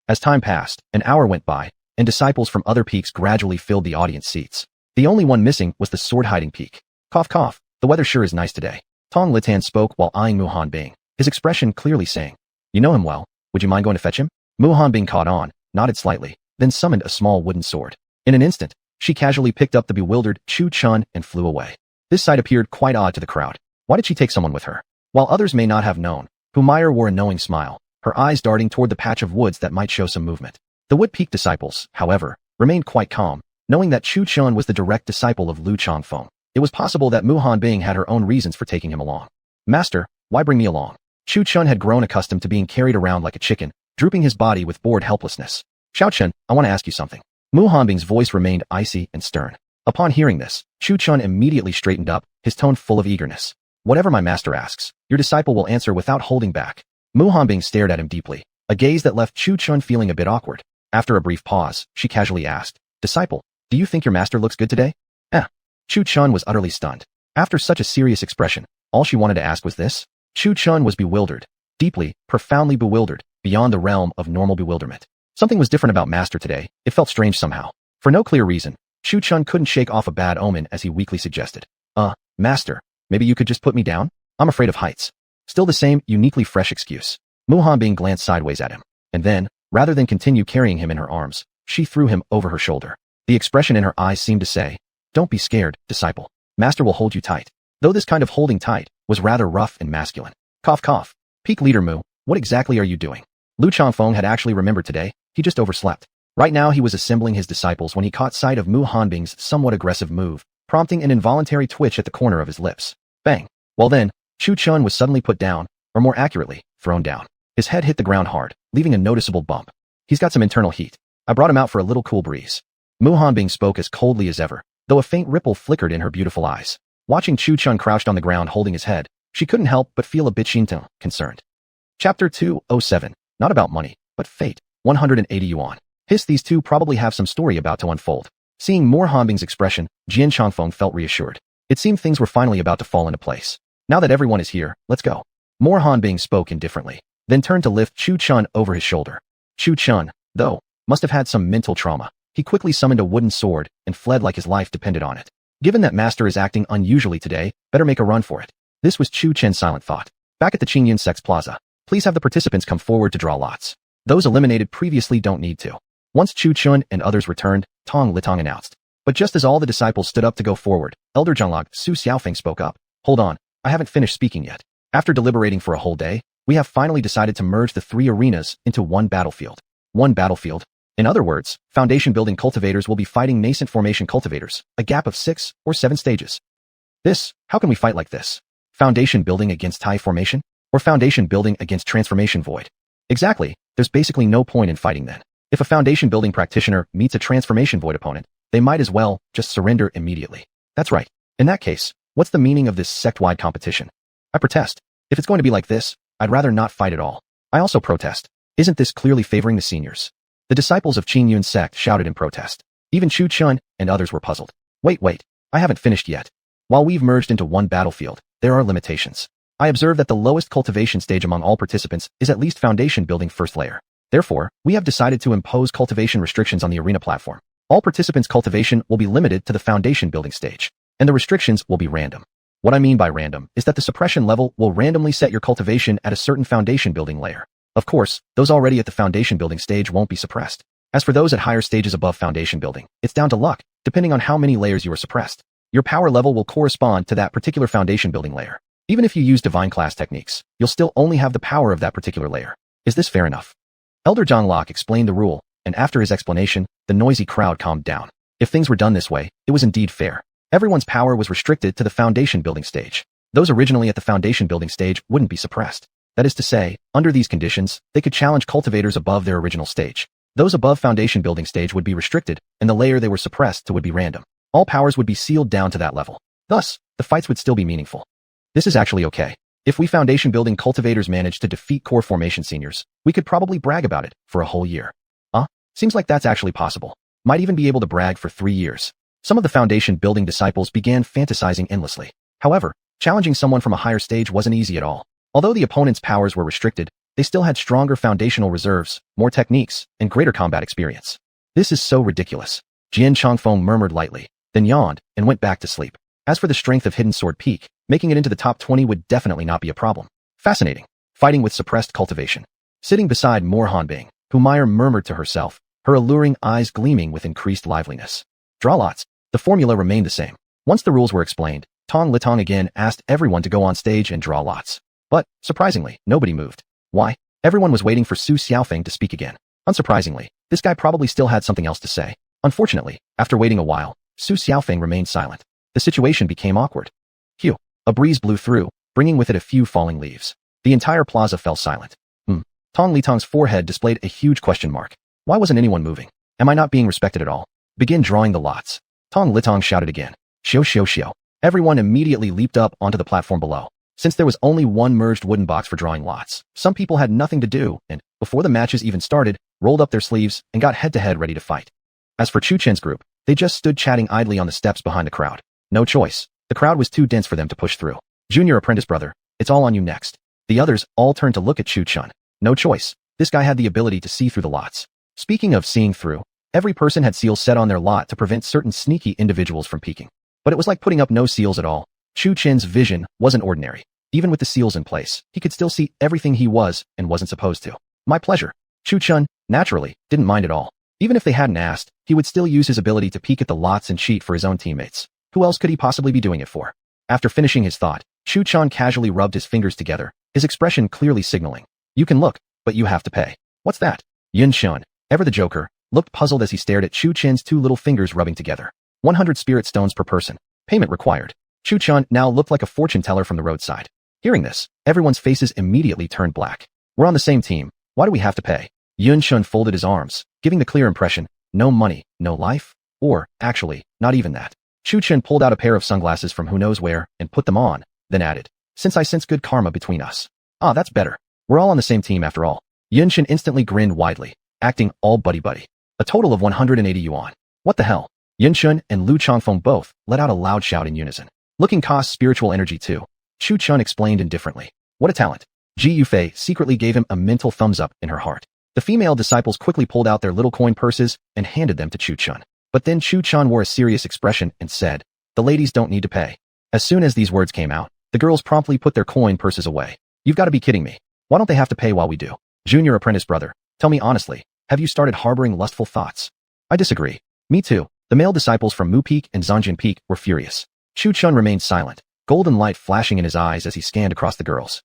As time passed, an hour went by, and disciples from other peaks gradually filled the audience seats. The only one missing was the sword-hiding peak. Cough cough, the weather sure is nice today. Tong Litan spoke while eyeing Mu Hanbing, his expression clearly saying, "You know him well. Would you mind going to fetch him?" Mu Hanbing caught on, nodded slightly, then summoned a small wooden sword. In an instant, she casually picked up the bewildered Chu Chun and flew away. This sight appeared quite odd to the crowd. Why did she take someone with her? While others may not have known, Humayra wore a knowing smile, her eyes darting toward the patch of woods that might show some movement. The Wood Peak disciples, however, remained quite calm, knowing that Chu Chun was the direct disciple of Lu Changfeng. It was possible that Mu Hanbing had her own reasons for taking him along. "Master, why bring me along?" Chu Chun had grown accustomed to being carried around like a chicken, drooping his body with bored helplessness. "Xiao Chen, I want to ask you something." Mu Hanbing's voice remained icy and stern. Upon hearing this, Chu Chun immediately straightened up, his tone full of eagerness. "Whatever my master asks, your disciple will answer without holding back." Mu Hanbing stared at him deeply, a gaze that left Chu Chun feeling a bit awkward. After a brief pause, she casually asked, "Disciple, do you think your master looks good today?" Chu Chun was utterly stunned. After such a serious expression, all she wanted to ask was this? Chu Chun was bewildered. Deeply, profoundly bewildered, beyond the realm of normal bewilderment. Something was different about Master today. It felt strange somehow. For no clear reason, Chu Chun couldn't shake off a bad omen as he weakly suggested. Master, maybe you could just put me down? I'm afraid of heights." Still the same uniquely fresh excuse. Mu Hanbing glanced sideways at him, and then, rather than continue carrying him in her arms, she threw him over her shoulder. The expression in her eyes seemed to say, "Don't be scared, disciple. Master will hold you tight." Though this kind of holding tight was rather rough and masculine. Cough cough. Peak Leader Mu, what exactly are you doing? Lu Changfeng had actually remembered today. He just overslept. Right now he was assembling his disciples when he caught sight of Mu Hanbing's somewhat aggressive move, prompting an involuntary twitch at the corner of his lips. Bang. Well then, Chu Chun was suddenly put down, or more accurately, thrown down. His head hit the ground hard, leaving a noticeable bump. "He's got some internal heat. I brought him out for a little cool breeze." Mu Hanbing spoke as coldly as ever, though a faint ripple flickered in her beautiful eyes. Watching Chu Chun crouched on the ground holding his head, she couldn't help but feel a bit concerned. Chapter 207. Not about money, but fate. 180 yuan. Hiss, these two probably have some story about to unfold. Seeing Mu Hanbing's expression, Jian Changfeng felt reassured. It seemed things were finally about to fall into place. "Now that everyone is here, let's go." Mu Hanbing spoke indifferently, then turned to lift Chu Chun over his shoulder. Chu Chun, though, must have had some mental trauma. He quickly summoned a wooden sword and fled like his life depended on it. Given that Master is acting unusually today, better make a run for it. This was Chu Chen's silent thought. Back at the Qingyun Sect's plaza, please have the participants come forward to draw lots. Those eliminated previously don't need to. Once Chu Chun and others returned, Tong Litong announced. But just as all the disciples stood up to go forward, Elder Zhonglok Su Xiaofeng spoke up. Hold on, I haven't finished speaking yet. After deliberating for a whole day, we have finally decided to merge the 3 arenas into one battlefield. One battlefield. In other words, foundation building cultivators will be fighting nascent formation cultivators, a gap of 6 or 7 stages. How can we fight like this? Foundation building against high formation? Or foundation building against transformation void? Exactly, there's basically no point in fighting then. If a foundation building practitioner meets a transformation void opponent, they might as well just surrender immediately. That's right. In that case, what's the meaning of this sect-wide competition? I protest. If it's going to be like this, I'd rather not fight at all. I also protest. Isn't this clearly favoring the seniors? The disciples of Qing Yun's sect shouted in protest. Even Chu Chun and others were puzzled. Wait, I haven't finished yet. While we've merged into one battlefield, there are limitations. I observe that the lowest cultivation stage among all participants is at least foundation building first layer. Therefore, we have decided to impose cultivation restrictions on the arena platform. All participants' cultivation will be limited to the foundation building stage, and the restrictions will be random. What I mean by random is that the suppression level will randomly set your cultivation at a certain foundation building layer. Of course, those already at the foundation building stage won't be suppressed. As for those at higher stages above foundation building, it's down to luck, depending on how many layers you are suppressed. Your power level will correspond to that particular foundation building layer. Even if you use divine class techniques, you'll still only have the power of that particular layer. Is this fair enough? Elder Zhonglok explained the rule, and after his explanation, the noisy crowd calmed down. If things were done this way, it was indeed fair. Everyone's power was restricted to the foundation building stage. Those originally at the foundation building stage wouldn't be suppressed. That is to say, under these conditions, they could challenge cultivators above their original stage. Those above foundation building stage would be restricted, and the layer they were suppressed to would be random. All powers would be sealed down to that level. Thus, the fights would still be meaningful. This is actually okay. If we foundation building cultivators manage to defeat core formation seniors, we could probably brag about it for a whole year. Seems like that's actually possible. Might even be able to brag for 3 years. Some of the foundation building disciples began fantasizing endlessly. However, challenging someone from a higher stage wasn't easy at all. Although the opponent's powers were restricted, they still had stronger foundational reserves, more techniques, and greater combat experience. This is so ridiculous. Jian Chongfeng murmured lightly, then yawned and went back to sleep. As for the strength of Hidden Sword Peak, making it into the top 20 would definitely not be a problem. Fascinating. Fighting with suppressed cultivation. Sitting beside Mo Hanbing, Humaira murmured to herself, her alluring eyes gleaming with increased liveliness. Draw lots. The formula remained the same. Once the rules were explained, Tong Litong again asked everyone to go on stage and draw lots. But, surprisingly, nobody moved. Why? Everyone was waiting for Su Xiaofeng to speak again. Unsurprisingly, this guy probably still had something else to say. Unfortunately, after waiting a while, Su Xiaofeng remained silent. The situation became awkward. Phew. A breeze blew through, bringing with it a few falling leaves. The entire plaza fell silent. Tong Litong's forehead displayed a huge question mark. Why wasn't anyone moving? Am I not being respected at all? Begin drawing the lots. Tong Litong shouted again. Xiao. Everyone immediately leaped up onto the platform below. Since there was only one merged wooden box for drawing lots, some people had nothing to do and, before the matches even started, rolled up their sleeves and got head-to-head ready to fight. As for Chu Chen's group, they just stood chatting idly on the steps behind the crowd. No choice. The crowd was too dense for them to push through. Junior apprentice brother, it's all on you next. The others all turned to look at Chu Chun. No choice. This guy had the ability to see through the lots. Speaking of seeing through, every person had seals set on their lot to prevent certain sneaky individuals from peeking. But it was like putting up no seals at all. Chu Chen's vision wasn't ordinary. Even with the seals in place, he could still see everything he was and wasn't supposed to. My pleasure. Chu Chun, naturally, didn't mind at all. Even if they hadn't asked, he would still use his ability to peek at the lots and cheat for his own teammates. Who else could he possibly be doing it for? After finishing his thought, Chu Chun casually rubbed his fingers together, his expression clearly signaling. You can look, but you have to pay. What's that? Yun Shun, ever the joker, looked puzzled as he stared at Chu Chen's 2 little fingers rubbing together. 100 spirit stones per person. Payment required. Chu Chun now looked like a fortune teller from the roadside. Hearing this, everyone's faces immediately turned black. We're on the same team. Why do we have to pay? Yun Shun folded his arms, giving the clear impression, no money, no life? Or, actually, not even that. Chu Chun pulled out a pair of sunglasses from who knows where and put them on, then added, since I sense good karma between us. Ah, that's better. We're all on the same team after all. Yun Shun instantly grinned widely, acting all buddy-buddy. A total of 180 yuan. What the hell? Yun Shun and Lu Chongfeng both let out a loud shout in unison. Looking costs spiritual energy too. Chu Chun explained indifferently. What a talent. Ji Yufei secretly gave him a mental thumbs up in her heart. The female disciples quickly pulled out their little coin purses and handed them to Chu Chun. But then Chu Chun wore a serious expression and said, the ladies don't need to pay. As soon as these words came out, the girls promptly put their coin purses away. You've got to be kidding me. Why don't they have to pay while we do? Junior apprentice brother, tell me honestly, have you started harboring lustful thoughts? I disagree. Me too. The male disciples from Mu Peak and Zanjin Peak were furious. Chu Chun remained silent, golden light flashing in his eyes as he scanned across the girls.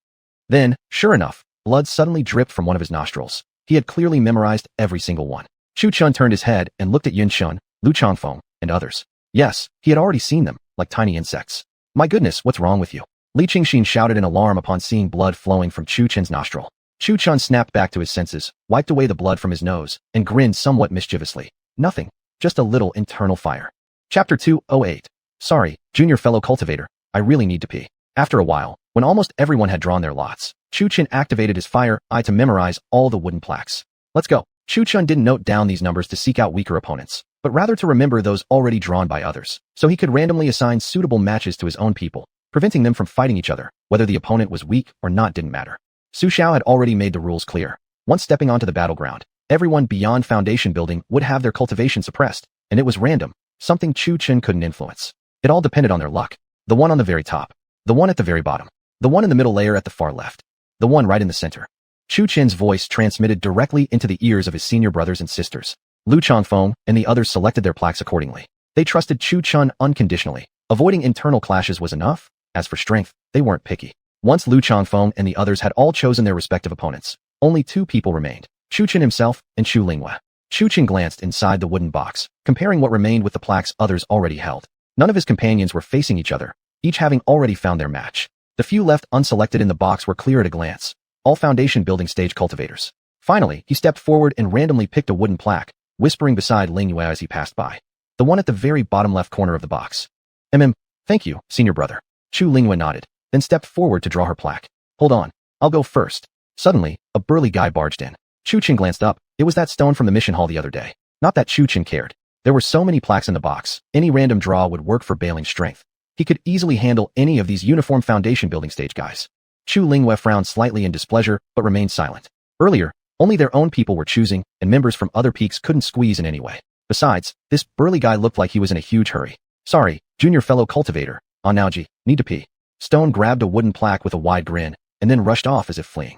Then, sure enough, blood suddenly dripped from one of his nostrils. He had clearly memorized every single one. Chu Chun turned his head and looked at Yun Chun, Lu Changfeng, and others. Yes, he had already seen them, like tiny insects. My goodness, what's wrong with you? Li Qingxin shouted in alarm upon seeing blood flowing from Chu Chun's nostril. Chu Chun snapped back to his senses, wiped away the blood from his nose, and grinned somewhat mischievously. Nothing. Just a little internal fire. Chapter 208. Sorry, junior fellow cultivator, I really need to pee. After a while, when almost everyone had drawn their lots, Chu Chun activated his fire eye to memorize all the wooden plaques. Let's go. Chu Chun didn't note down these numbers to seek out weaker opponents, but rather to remember those already drawn by others, so he could randomly assign suitable matches to his own people, preventing them from fighting each other. Whether the opponent was weak or not didn't matter. Su Xiao had already made the rules clear. Once stepping onto the battleground, everyone beyond foundation building would have their cultivation suppressed, and it was random, something Chu Chun couldn't influence. It all depended on their luck. The one on the very top, the one at the very bottom, the one in the middle layer at the far left, the one right in the center. Chu Chun's voice transmitted directly into the ears of his senior brothers and sisters. Lu Changfeng and the others selected their plaques accordingly. They trusted Chu Chun unconditionally. Avoiding internal clashes was enough. As for strength, they weren't picky. Once Lu Changfeng and the others had all chosen their respective opponents, only two people remained, Chu Chun himself and Chu Linghua. Chu Chun glanced inside the wooden box, comparing what remained with the plaques others already held. None of his companions were facing each other, each having already found their match. The few left unselected in the box were clear at a glance, all foundation building stage cultivators. Finally, he stepped forward and randomly picked a wooden plaque, whispering beside Linghua as he passed by. The one at the very bottom left corner of the box. Thank you, senior brother. Chu Linghua nodded, then stepped forward to draw her plaque. Hold on, I'll go first. Suddenly, a burly guy barged in. Chu Chun glanced up. It was that stone from the mission hall the other day. Not that Chu Chun cared. There were so many plaques in the box, any random draw would work for Bailing's strength. He could easily handle any of these uniform foundation building stage guys. Chu Linghua frowned slightly in displeasure, but remained silent. Earlier, only their own people were choosing, and members from other peaks couldn't squeeze in any way. Besides, this burly guy looked like he was in a huge hurry. Sorry, junior fellow cultivator, Anauji, need to pee. Stone grabbed a wooden plaque with a wide grin, and then rushed off as if fleeing.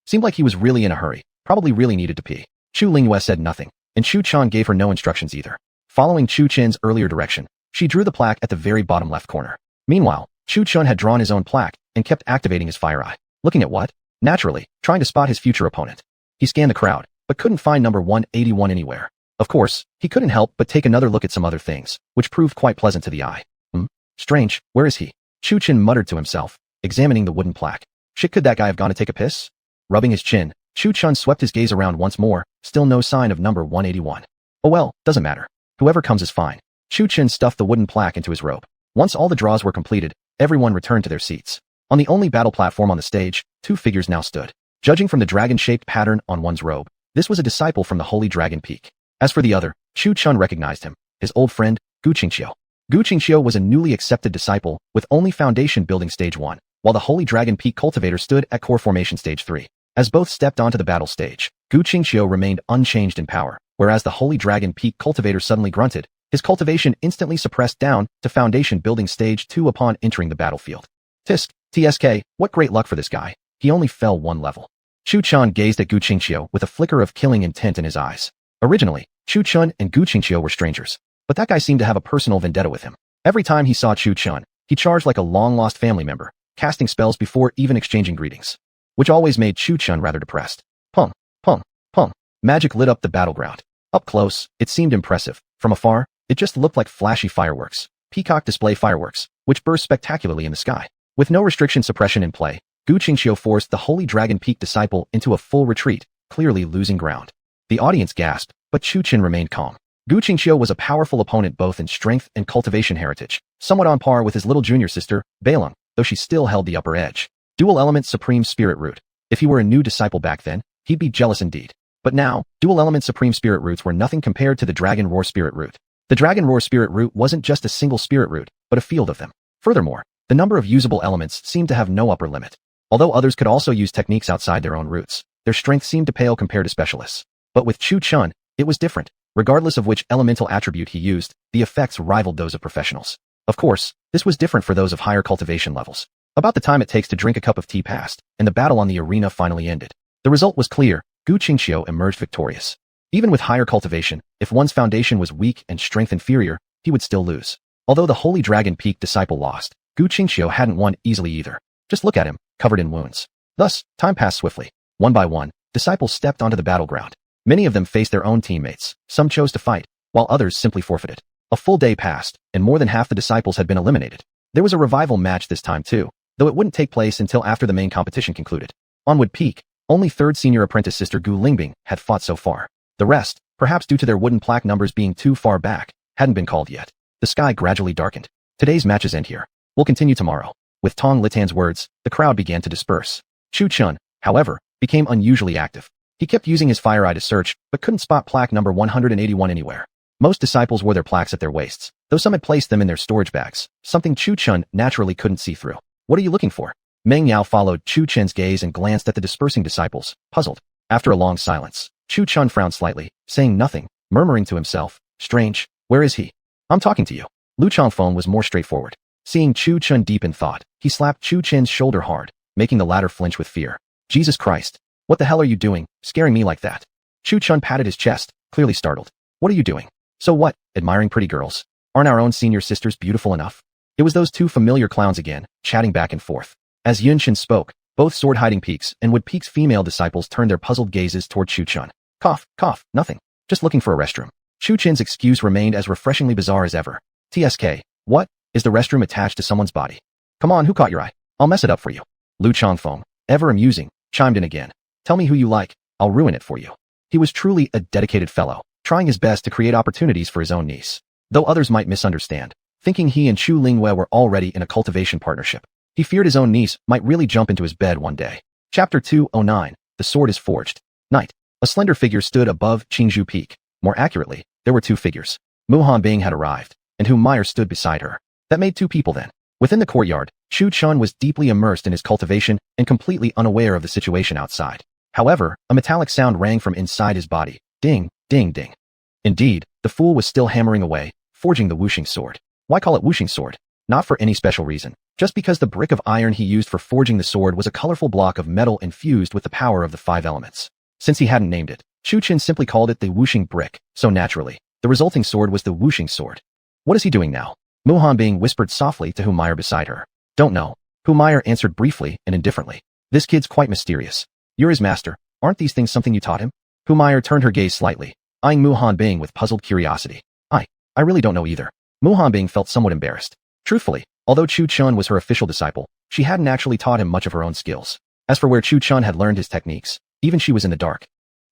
Seemed like he was really in a hurry, probably really needed to pee. Chu Linghua said nothing, and Chu Chun gave her no instructions either. Following Chu Chun's earlier direction, she drew the plaque at the very bottom left corner. Meanwhile, Chu Chun had drawn his own plaque, and kept activating his fire eye. Looking at what? Naturally, trying to spot his future opponent. He scanned the crowd, but couldn't find number 181 anywhere. Of course, he couldn't help but take another look at some other things, which proved quite pleasant to the eye. Strange, where is he? Chu Chun muttered to himself, examining the wooden plaque. Shit, could that guy have gone to take a piss? Rubbing his chin, Chu Chun swept his gaze around once more, still no sign of number 181. Oh well, doesn't matter. Whoever comes is fine. Chu Chun stuffed the wooden plaque into his robe. Once all the draws were completed, everyone returned to their seats. On the only battle platform on the stage, two figures now stood. Judging from the dragon-shaped pattern on one's robe, this was a disciple from the Holy Dragon Peak. As for the other, Chu Chun recognized him, his old friend, Gu Qingqiu. Gu Qingqiu was a newly accepted disciple with only foundation building stage 1, while the Holy Dragon Peak cultivator stood at core formation stage 3. As both stepped onto the battle stage, Gu Qingqiu remained unchanged in power, whereas the Holy Dragon Peak cultivator suddenly grunted, his cultivation instantly suppressed down to foundation building stage 2 upon entering the battlefield. TSK, what great luck for this guy. He only fell 1 level. Chu Chun gazed at Gu Qingqiu with a flicker of killing intent in his eyes. Originally, Chu Chun and Gu Qingqiu were strangers, but that guy seemed to have a personal vendetta with him. Every time he saw Chu Chun, he charged like a long-lost family member, casting spells before even exchanging greetings, which always made Chu Chun rather depressed. Pum, pum, pum. Magic lit up the battleground. Up close, it seemed impressive. From afar, it just looked like flashy fireworks, peacock display fireworks, which burst spectacularly in the sky. With no restriction suppression in play, Gu Qingqiu forced the Holy Dragon Peak disciple into a full retreat, clearly losing ground. The audience gasped, but Chu Chun remained calm. Gu Qingqiu was a powerful opponent both in strength and cultivation heritage, somewhat on par with his little junior sister, Bailing, though she still held the upper edge. Dual element supreme spirit root. If he were a new disciple back then, he'd be jealous indeed. But now, dual element supreme spirit roots were nothing compared to the Dragon Roar spirit root. The Dragon Roar spirit root wasn't just a single spirit root, but a field of them. Furthermore, the number of usable elements seemed to have no upper limit. Although others could also use techniques outside their own roots, their strength seemed to pale compared to specialists. But with Chu Chun, it was different. Regardless of which elemental attribute he used, the effects rivaled those of professionals. Of course, this was different for those of higher cultivation levels. About the time it takes to drink a cup of tea passed, and the battle on the arena finally ended. The result was clear. Gu Qingqiu emerged victorious. Even with higher cultivation, if one's foundation was weak and strength inferior, he would still lose. Although the Holy Dragon Peak disciple lost, Gu Qingxiu hadn't won easily either. Just look at him, covered in wounds. Thus, time passed swiftly. One by one, disciples stepped onto the battleground. Many of them faced their own teammates. Some chose to fight, while others simply forfeited. A full day passed, and more than half the disciples had been eliminated. There was a revival match this time too, though it wouldn't take place until after the main competition concluded. On Wood Peak, only third senior apprentice sister Gu Lingbing had fought so far. The rest, perhaps due to their wooden plaque numbers being too far back, hadn't been called yet. The sky gradually darkened. Today's matches end here. We'll continue tomorrow. With Tong Litan's words, the crowd began to disperse. Chu Chun, however, became unusually active. He kept using his fire eye to search, but couldn't spot plaque number 181 anywhere. Most disciples wore their plaques at their waists, though some had placed them in their storage bags, something Chu Chun naturally couldn't see through. What are you looking for? Meng Yao followed Chu Chun's gaze and glanced at the dispersing disciples, puzzled. After a long silence, Chu Chun frowned slightly, saying nothing, murmuring to himself, strange, where is he? I'm talking to you. Lu Chongfeng was more straightforward. Seeing Chu Chun deep in thought, he slapped Chu Chen's shoulder hard, making the latter flinch with fear. Jesus Christ, what the hell are you doing, scaring me like that? Chu Chun patted his chest, clearly startled. What are you doing? So what, admiring pretty girls? Aren't our own senior sisters beautiful enough? It was those two familiar clowns again, chatting back and forth. As Yunshin spoke, both sword-hiding Peaks and Wood Peak's female disciples turned their puzzled gazes toward Chu Chun. Cough, cough, nothing. Just looking for a restroom. Chu Chen's excuse remained as refreshingly bizarre as ever. TSK, what? Is the restroom attached to someone's body? Come on, who caught your eye? I'll mess it up for you. Lu Chongfeng, ever amusing, chimed in again. Tell me who you like, I'll ruin it for you. He was truly a dedicated fellow, trying his best to create opportunities for his own niece. Though others might misunderstand, thinking he and Chu Lingwei were already in a cultivation partnership. He feared his own niece might really jump into his bed one day. Chapter 209, The Sword is Forged. Night. A slender figure stood above Qingzhou Peak. More accurately, there were two figures. Mu Hanbing had arrived, and Hu Meyer stood beside her. That made two people then. Within the courtyard, Chu Chun was deeply immersed in his cultivation and completely unaware of the situation outside. However, a metallic sound rang from inside his body. Ding, ding, ding. Indeed, the fool was still hammering away, forging the whooshing sword. Why call it whooshing sword? Not for any special reason. Just because the brick of iron he used for forging the sword was a colorful block of metal infused with the power of the 5 elements. Since he hadn't named it, Chu Chun simply called it the whooshing brick, so naturally, the resulting sword was the whooshing sword. What is he doing now? Mu Hanbing whispered softly to Hu Meyer beside her. Don't know. Hu Meyer answered briefly and indifferently. This kid's quite mysterious. You're his master. Aren't these things something you taught him? Hu Meyer turned her gaze slightly, eyeing Mu Hanbing with puzzled curiosity. I really don't know either. Mu Hanbing felt somewhat embarrassed. Truthfully, although Chu Chun was her official disciple, she hadn't actually taught him much of her own skills. As for where Chu Chun had learned his techniques, even she was in the dark.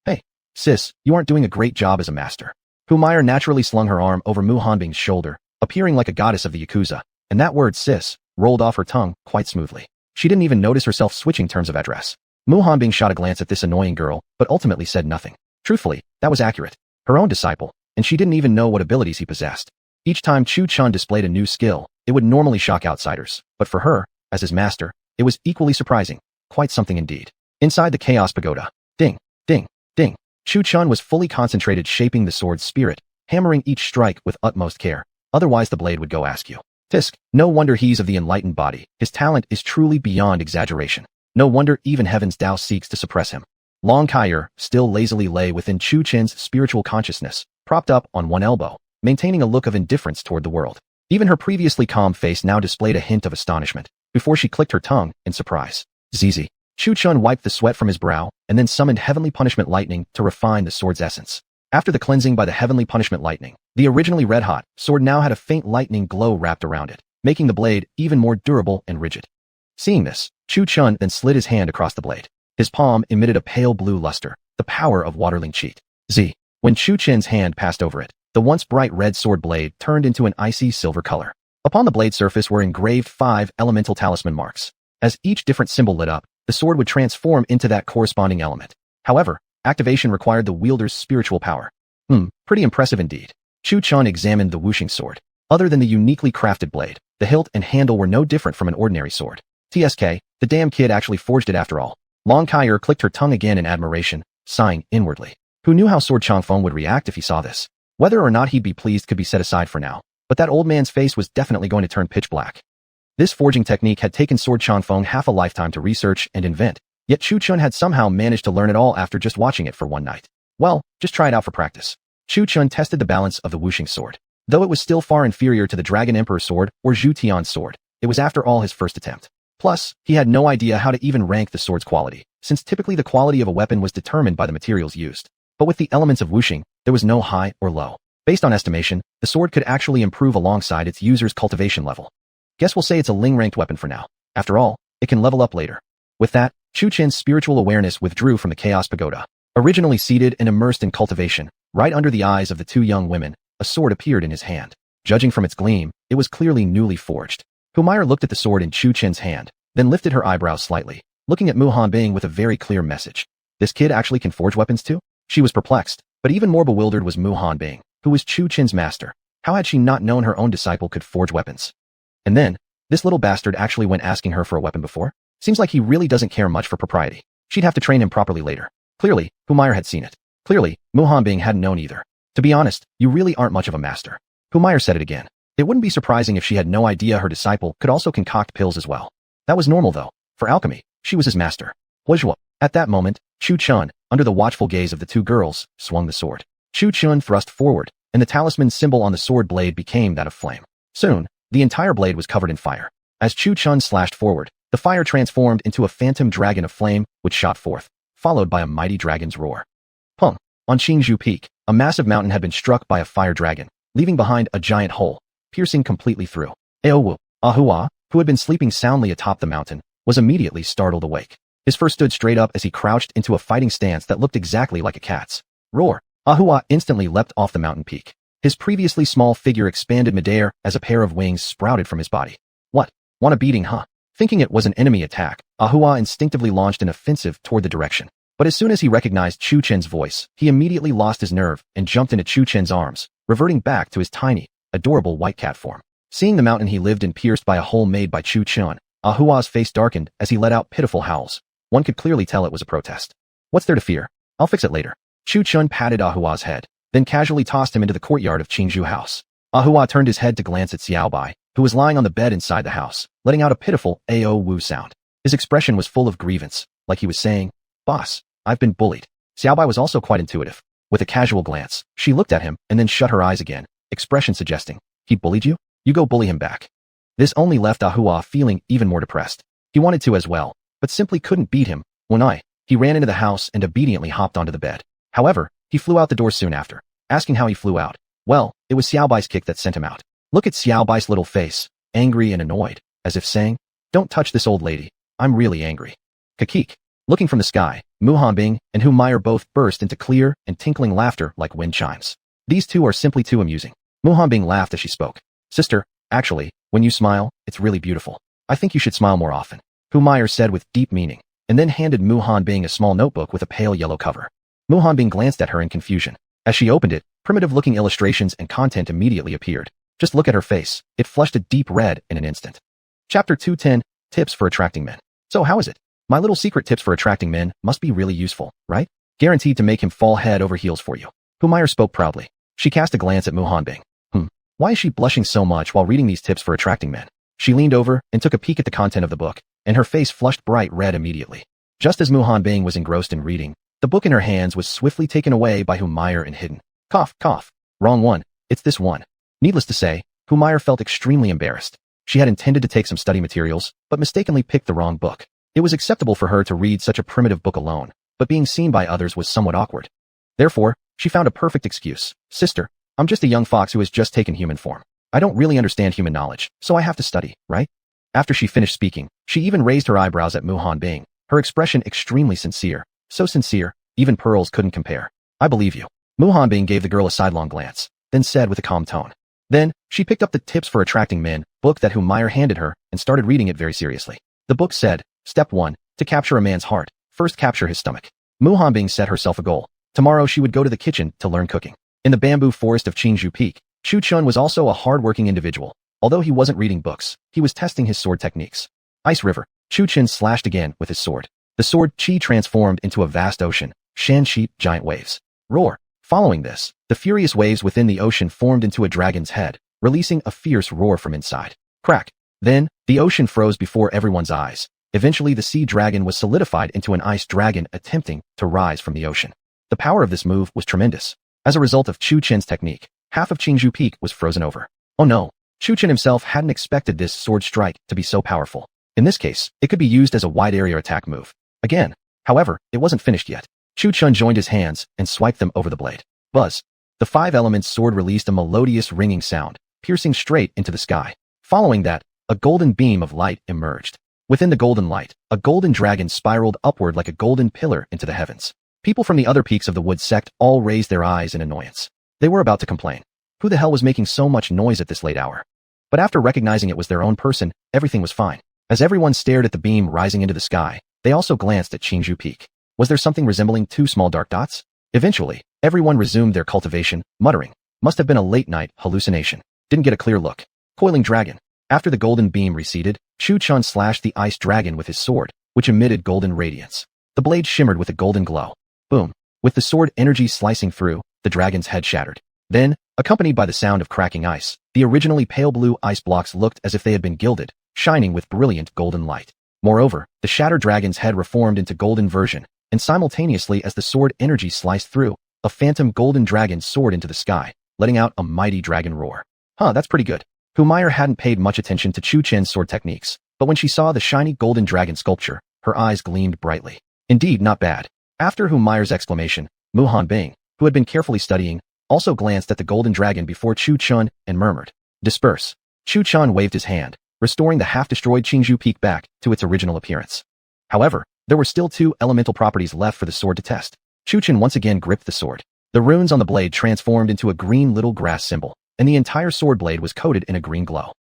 Hey, sis, you aren't doing a great job as a master. Hu Meyer naturally slung her arm over Mu Hanbing's shoulder, appearing like a goddess of the Yakuza, and that word sis rolled off her tongue quite smoothly. She didn't even notice herself switching terms of address. Mu Hanbing shot a glance at this annoying girl, but ultimately said nothing. Truthfully, that was accurate. Her own disciple, and she didn't even know what abilities he possessed. Each time Chu Chun displayed a new skill, it would normally shock outsiders, but for her, as his master, it was equally surprising. Quite something indeed. Inside the Chaos Pagoda, ding, ding, ding, Chu Chun was fully concentrated shaping the sword's spirit, hammering each strike with utmost care, otherwise the blade would go askew. Tisk, no wonder he's of the enlightened body, his talent is truly beyond exaggeration. No wonder even heaven's Tao seeks to suppress him. Long Kaier still lazily lay within Chu Chen's spiritual consciousness, propped up on one elbow, maintaining a look of indifference toward the world. Even her previously calm face now displayed a hint of astonishment, before she clicked her tongue in surprise. Zizi. Chu Chun wiped the sweat from his brow, and then summoned Heavenly Punishment Lightning to refine the sword's essence. After the cleansing by the Heavenly Punishment Lightning, the originally red-hot sword now had a faint lightning glow wrapped around it, making the blade even more durable and rigid. Seeing this, Chu Chun then slid his hand across the blade. His palm emitted a pale blue luster, the power of Waterling Cheat. Z. When Chu Chen's hand passed over it, the once bright red sword blade turned into an icy silver color. Upon the blade surface were engraved 5 elemental talisman marks. As each different symbol lit up, the sword would transform into that corresponding element. However, activation required the wielder's spiritual power. Pretty impressive indeed. Chu Chun examined the whooshing sword. Other than the uniquely crafted blade, the hilt and handle were no different from an ordinary sword. TSK, the damn kid actually forged it after all. Long Kaier clicked her tongue again in admiration, sighing inwardly. Who knew how Sword Changfeng would react if he saw this? Whether or not he'd be pleased could be set aside for now, but that old man's face was definitely going to turn pitch black. This forging technique had taken Sword Changfeng half a lifetime to research and invent, yet Chu Chun had somehow managed to learn it all after just watching it for one night. Well, just try it out for practice. Chu Chun tested the balance of the whooshing sword. Though it was still far inferior to the Dragon Emperor's sword or Zhu Tian's sword, it was after all his first attempt. Plus, he had no idea how to even rank the sword's quality, since typically the quality of a weapon was determined by the materials used. But with the elements of whooshing, there was no high or low. Based on estimation, the sword could actually improve alongside its user's cultivation level. Guess we'll say it's a Ling-ranked weapon for now. After all, it can level up later. With that, Chu Chen's spiritual awareness withdrew from the Chaos Pagoda. Originally seated and immersed in cultivation, right under the eyes of the two young women, a sword appeared in his hand. Judging from its gleam, it was clearly newly forged. Humayr looked at the sword in Chu Chen's hand, then lifted her eyebrows slightly, looking at Mu Hanbing with a very clear message. This kid actually can forge weapons too? She was perplexed, but even more bewildered was Mu Hanbing, who was Chu Chen's master. How had she not known her own disciple could forge weapons? And then, this little bastard actually went asking her for a weapon before? Seems like he really doesn't care much for propriety. She'd have to train him properly later. Clearly, Humayr had seen it. Clearly, Mu Hanbing hadn't known either. To be honest, you really aren't much of a master. Humayr said it again. It wouldn't be surprising if she had no idea her disciple could also concoct pills as well. That was normal though. For alchemy, she was his master. Huizhua. At that moment, Chu Chun, under the watchful gaze of the two girls, swung the sword. Chu Chun thrust forward, and the talisman symbol on the sword blade became that of flame. Soon, the entire blade was covered in fire. As Chu Chun slashed forward, the fire transformed into a phantom dragon of flame, which shot forth, followed by a mighty dragon's roar. Pung! On Qingzhou Peak, a massive mountain had been struck by a fire dragon, leaving behind a giant hole, piercing completely through. Aowu, Ahua, who had been sleeping soundly atop the mountain, was immediately startled awake. His fur stood straight up as he crouched into a fighting stance that looked exactly like a cat's. Roar! Ahua instantly leapt off the mountain peak. His previously small figure expanded midair as a pair of wings sprouted from his body. What? Want a beating, huh? Thinking it was an enemy attack, Ahua instinctively launched an offensive toward the direction. But as soon as he recognized Chu Chen's voice, he immediately lost his nerve and jumped into Chu Chen's arms, reverting back to his tiny, adorable white cat form. Seeing the mountain he lived in pierced by a hole made by Chu Chen, Ahua's face darkened as he let out pitiful howls. One could clearly tell it was a protest. What's there to fear? I'll fix it later. Chu Chen patted Ahua's head, then casually tossed him into the courtyard of Qingzhou House. Ahua turned his head to glance at Xiaobai, who was lying on the bed inside the house, letting out a pitiful "Ao Wu" sound. His expression was full of grievance, like he was saying, "Boss, I've been bullied." Xiaobai was also quite intuitive. With a casual glance, she looked at him and then shut her eyes again, expression suggesting, "He bullied you? You go bully him back." This only left Ahua feeling even more depressed. He wanted to as well, but simply couldn't beat him. He ran into the house and obediently hopped onto the bed. However, he flew out the door soon after. Asking how he flew out. Well, it was Xiaobai's kick that sent him out. Look at Xiaobai's little face, angry and annoyed, as if saying, "Don't touch this old lady. I'm really angry." Kakik. Looking from the sky, Mu Hanbing and Humayr both burst into clear and tinkling laughter like wind chimes. These two are simply too amusing. Mu Hanbing laughed as she spoke. "Sister, actually, when you smile, it's really beautiful. I think you should smile more often," Humayr said with deep meaning, and then handed Mu Hanbing a small notebook with a pale yellow cover. Mu Hanbing glanced at her in confusion. As she opened it, primitive-looking illustrations and content immediately appeared. Just look at her face. It flushed a deep red in an instant. Chapter 210, Tips for Attracting Men. So how is it? My little secret tips for attracting men must be really useful, right? Guaranteed to make him fall head over heels for you. Humayr spoke proudly. She cast a glance at Mu Hanbing. Why is she blushing so much while reading these tips for attracting men? She leaned over and took a peek at the content of the book, and her face flushed bright red immediately. Just as Mu Hanbing was engrossed in reading, the book in her hands was swiftly taken away by Humayr and hidden. Cough, cough. Wrong one. It's this one. Needless to say, Humayr felt extremely embarrassed. She had intended to take some study materials, but mistakenly picked the wrong book. It was acceptable for her to read such a primitive book alone, but being seen by others was somewhat awkward. Therefore, she found a perfect excuse. "Sister, I'm just a young fox who has just taken human form. I don't really understand human knowledge, so I have to study, right?" After she finished speaking, she even raised her eyebrows at Mu Hanbing, her expression extremely sincere. So sincere, even pearls couldn't compare. "I believe you." Mu Hanbing gave the girl a sidelong glance, then said with a calm tone. Then, she picked up the Tips for Attracting Men book that Humayr handed her and started reading it very seriously. The book said, Step 1, to capture a man's heart, first capture his stomach. Mu Hanbing set herself a goal. Tomorrow she would go to the kitchen to learn cooking. In the bamboo forest of Qingzhou Peak, Chu Chun was also a hard-working individual. Although he wasn't reading books, he was testing his sword techniques. Ice River. Chu Chun slashed again with his sword. The sword Qi transformed into a vast ocean, Shan sheep giant waves. Roar. Following this, the furious waves within the ocean formed into a dragon's head, releasing a fierce roar from inside. Crack. Then, the ocean froze before everyone's eyes. Eventually the sea dragon was solidified into an ice dragon attempting to rise from the ocean. The power of this move was tremendous. As a result of Chu Chen's technique, half of Qingzhou Peak was frozen over. Oh no, Chu Chen himself hadn't expected this sword strike to be so powerful. In this case, it could be used as a wide area attack move. Again, however, it wasn't finished yet. Chu Chen joined his hands and swiped them over the blade. Buzz. The 5 elements sword released a melodious ringing sound, piercing straight into the sky. Following that, a golden beam of light emerged. Within the golden light, a golden dragon spiraled upward like a golden pillar into the heavens. People from the other peaks of the wood sect all raised their eyes in annoyance. They were about to complain. Who the hell was making so much noise at this late hour? But after recognizing it was their own person, everything was fine. As everyone stared at the beam rising into the sky, they also glanced at Qingzhou Peak. Was there something resembling 2 small dark dots? Eventually, everyone resumed their cultivation, muttering, "Must have been a late-night hallucination. Didn't get a clear look." Coiling dragon. After the golden beam receded, Chu Chen slashed the ice dragon with his sword, which emitted golden radiance. The blade shimmered with a golden glow. Boom. With the sword energy slicing through, the dragon's head shattered. Then, accompanied by the sound of cracking ice, the originally pale blue ice blocks looked as if they had been gilded, shining with brilliant golden light. Moreover, the shattered dragon's head reformed into golden version, and simultaneously as the sword energy sliced through, a phantom golden dragon soared into the sky, letting out a mighty dragon roar. That's pretty good. Humiliation hadn't paid much attention to Chu Chen's sword techniques, but when she saw the shiny golden dragon sculpture, her eyes gleamed brightly. Indeed, not bad. After Humiliation's exclamation, Humiling's, who had been carefully studying, also glanced at the golden dragon before Chu Chen and murmured, "Disperse." Chu Chen waved his hand, restoring the half-destroyed Qingzhou Peak back to its original appearance. However, there were still 2 elemental properties left for the sword to test. Chu Chen once again gripped the sword. The runes on the blade transformed into a green little grass symbol, and the entire sword blade was coated in a green glow.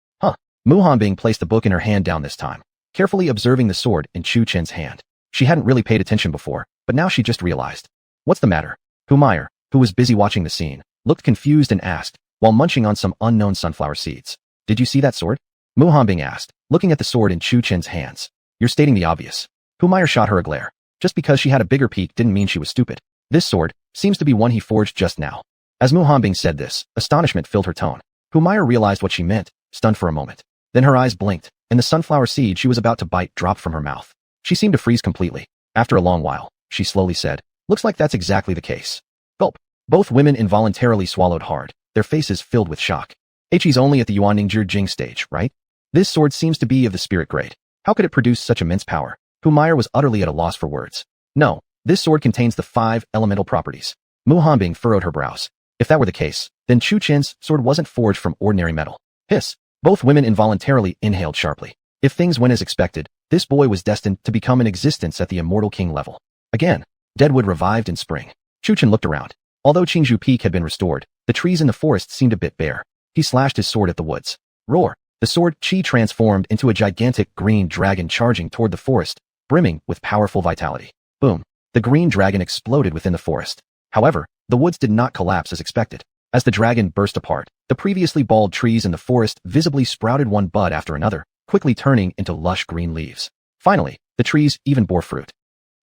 Humiling's placed the book in her hand down this time, carefully observing the sword in Chu Chen's hand. She hadn't really paid attention before, but now she just realized. "What's the matter?" Humiliation, who was busy watching the scene, looked confused and asked, while munching on some unknown sunflower seeds. "Did you see that sword?" Humiling's asked, looking at the sword in Chu Chen's hands. "You're stating the obvious." Humiliation shot her a glare. Just because she had a bigger peak didn't mean she was stupid. "This sword seems to be one he forged just now." As Humiling's said this, astonishment filled her tone. Humiliation realized what she meant, stunned for a moment. Then her eyes blinked, and the sunflower seed she was about to bite dropped from her mouth. She seemed to freeze completely. After a long while, she slowly said, "Looks like that's exactly the case." Gulp. Both women involuntarily swallowed hard, their faces filled with shock. He's only at the Yuanning Jing stage, right? This sword seems to be of the spirit grade. How could it produce such immense power? Humiliation was utterly at a loss for words. "No, this sword contains the 5 elemental properties." Humiling's furrowed her brows. If that were the case, then Chu Chen's sword wasn't forged from ordinary metal. Hiss. Both women involuntarily inhaled sharply. If things went as expected, this boy was destined to become an existence at the Immortal King level. Again, Deadwood revived in spring. Chu Chen looked around. Although Qingzhou Peak had been restored, the trees in the forest seemed a bit bare. He slashed his sword at the woods. Roar. The sword Qi transformed into a gigantic green dragon charging toward the forest, brimming with powerful vitality. Boom. The green dragon exploded within the forest. However, the woods did not collapse as expected. As the dragon burst apart, the previously bald trees in the forest visibly sprouted one bud after another, quickly turning into lush green leaves. Finally, the trees even bore fruit.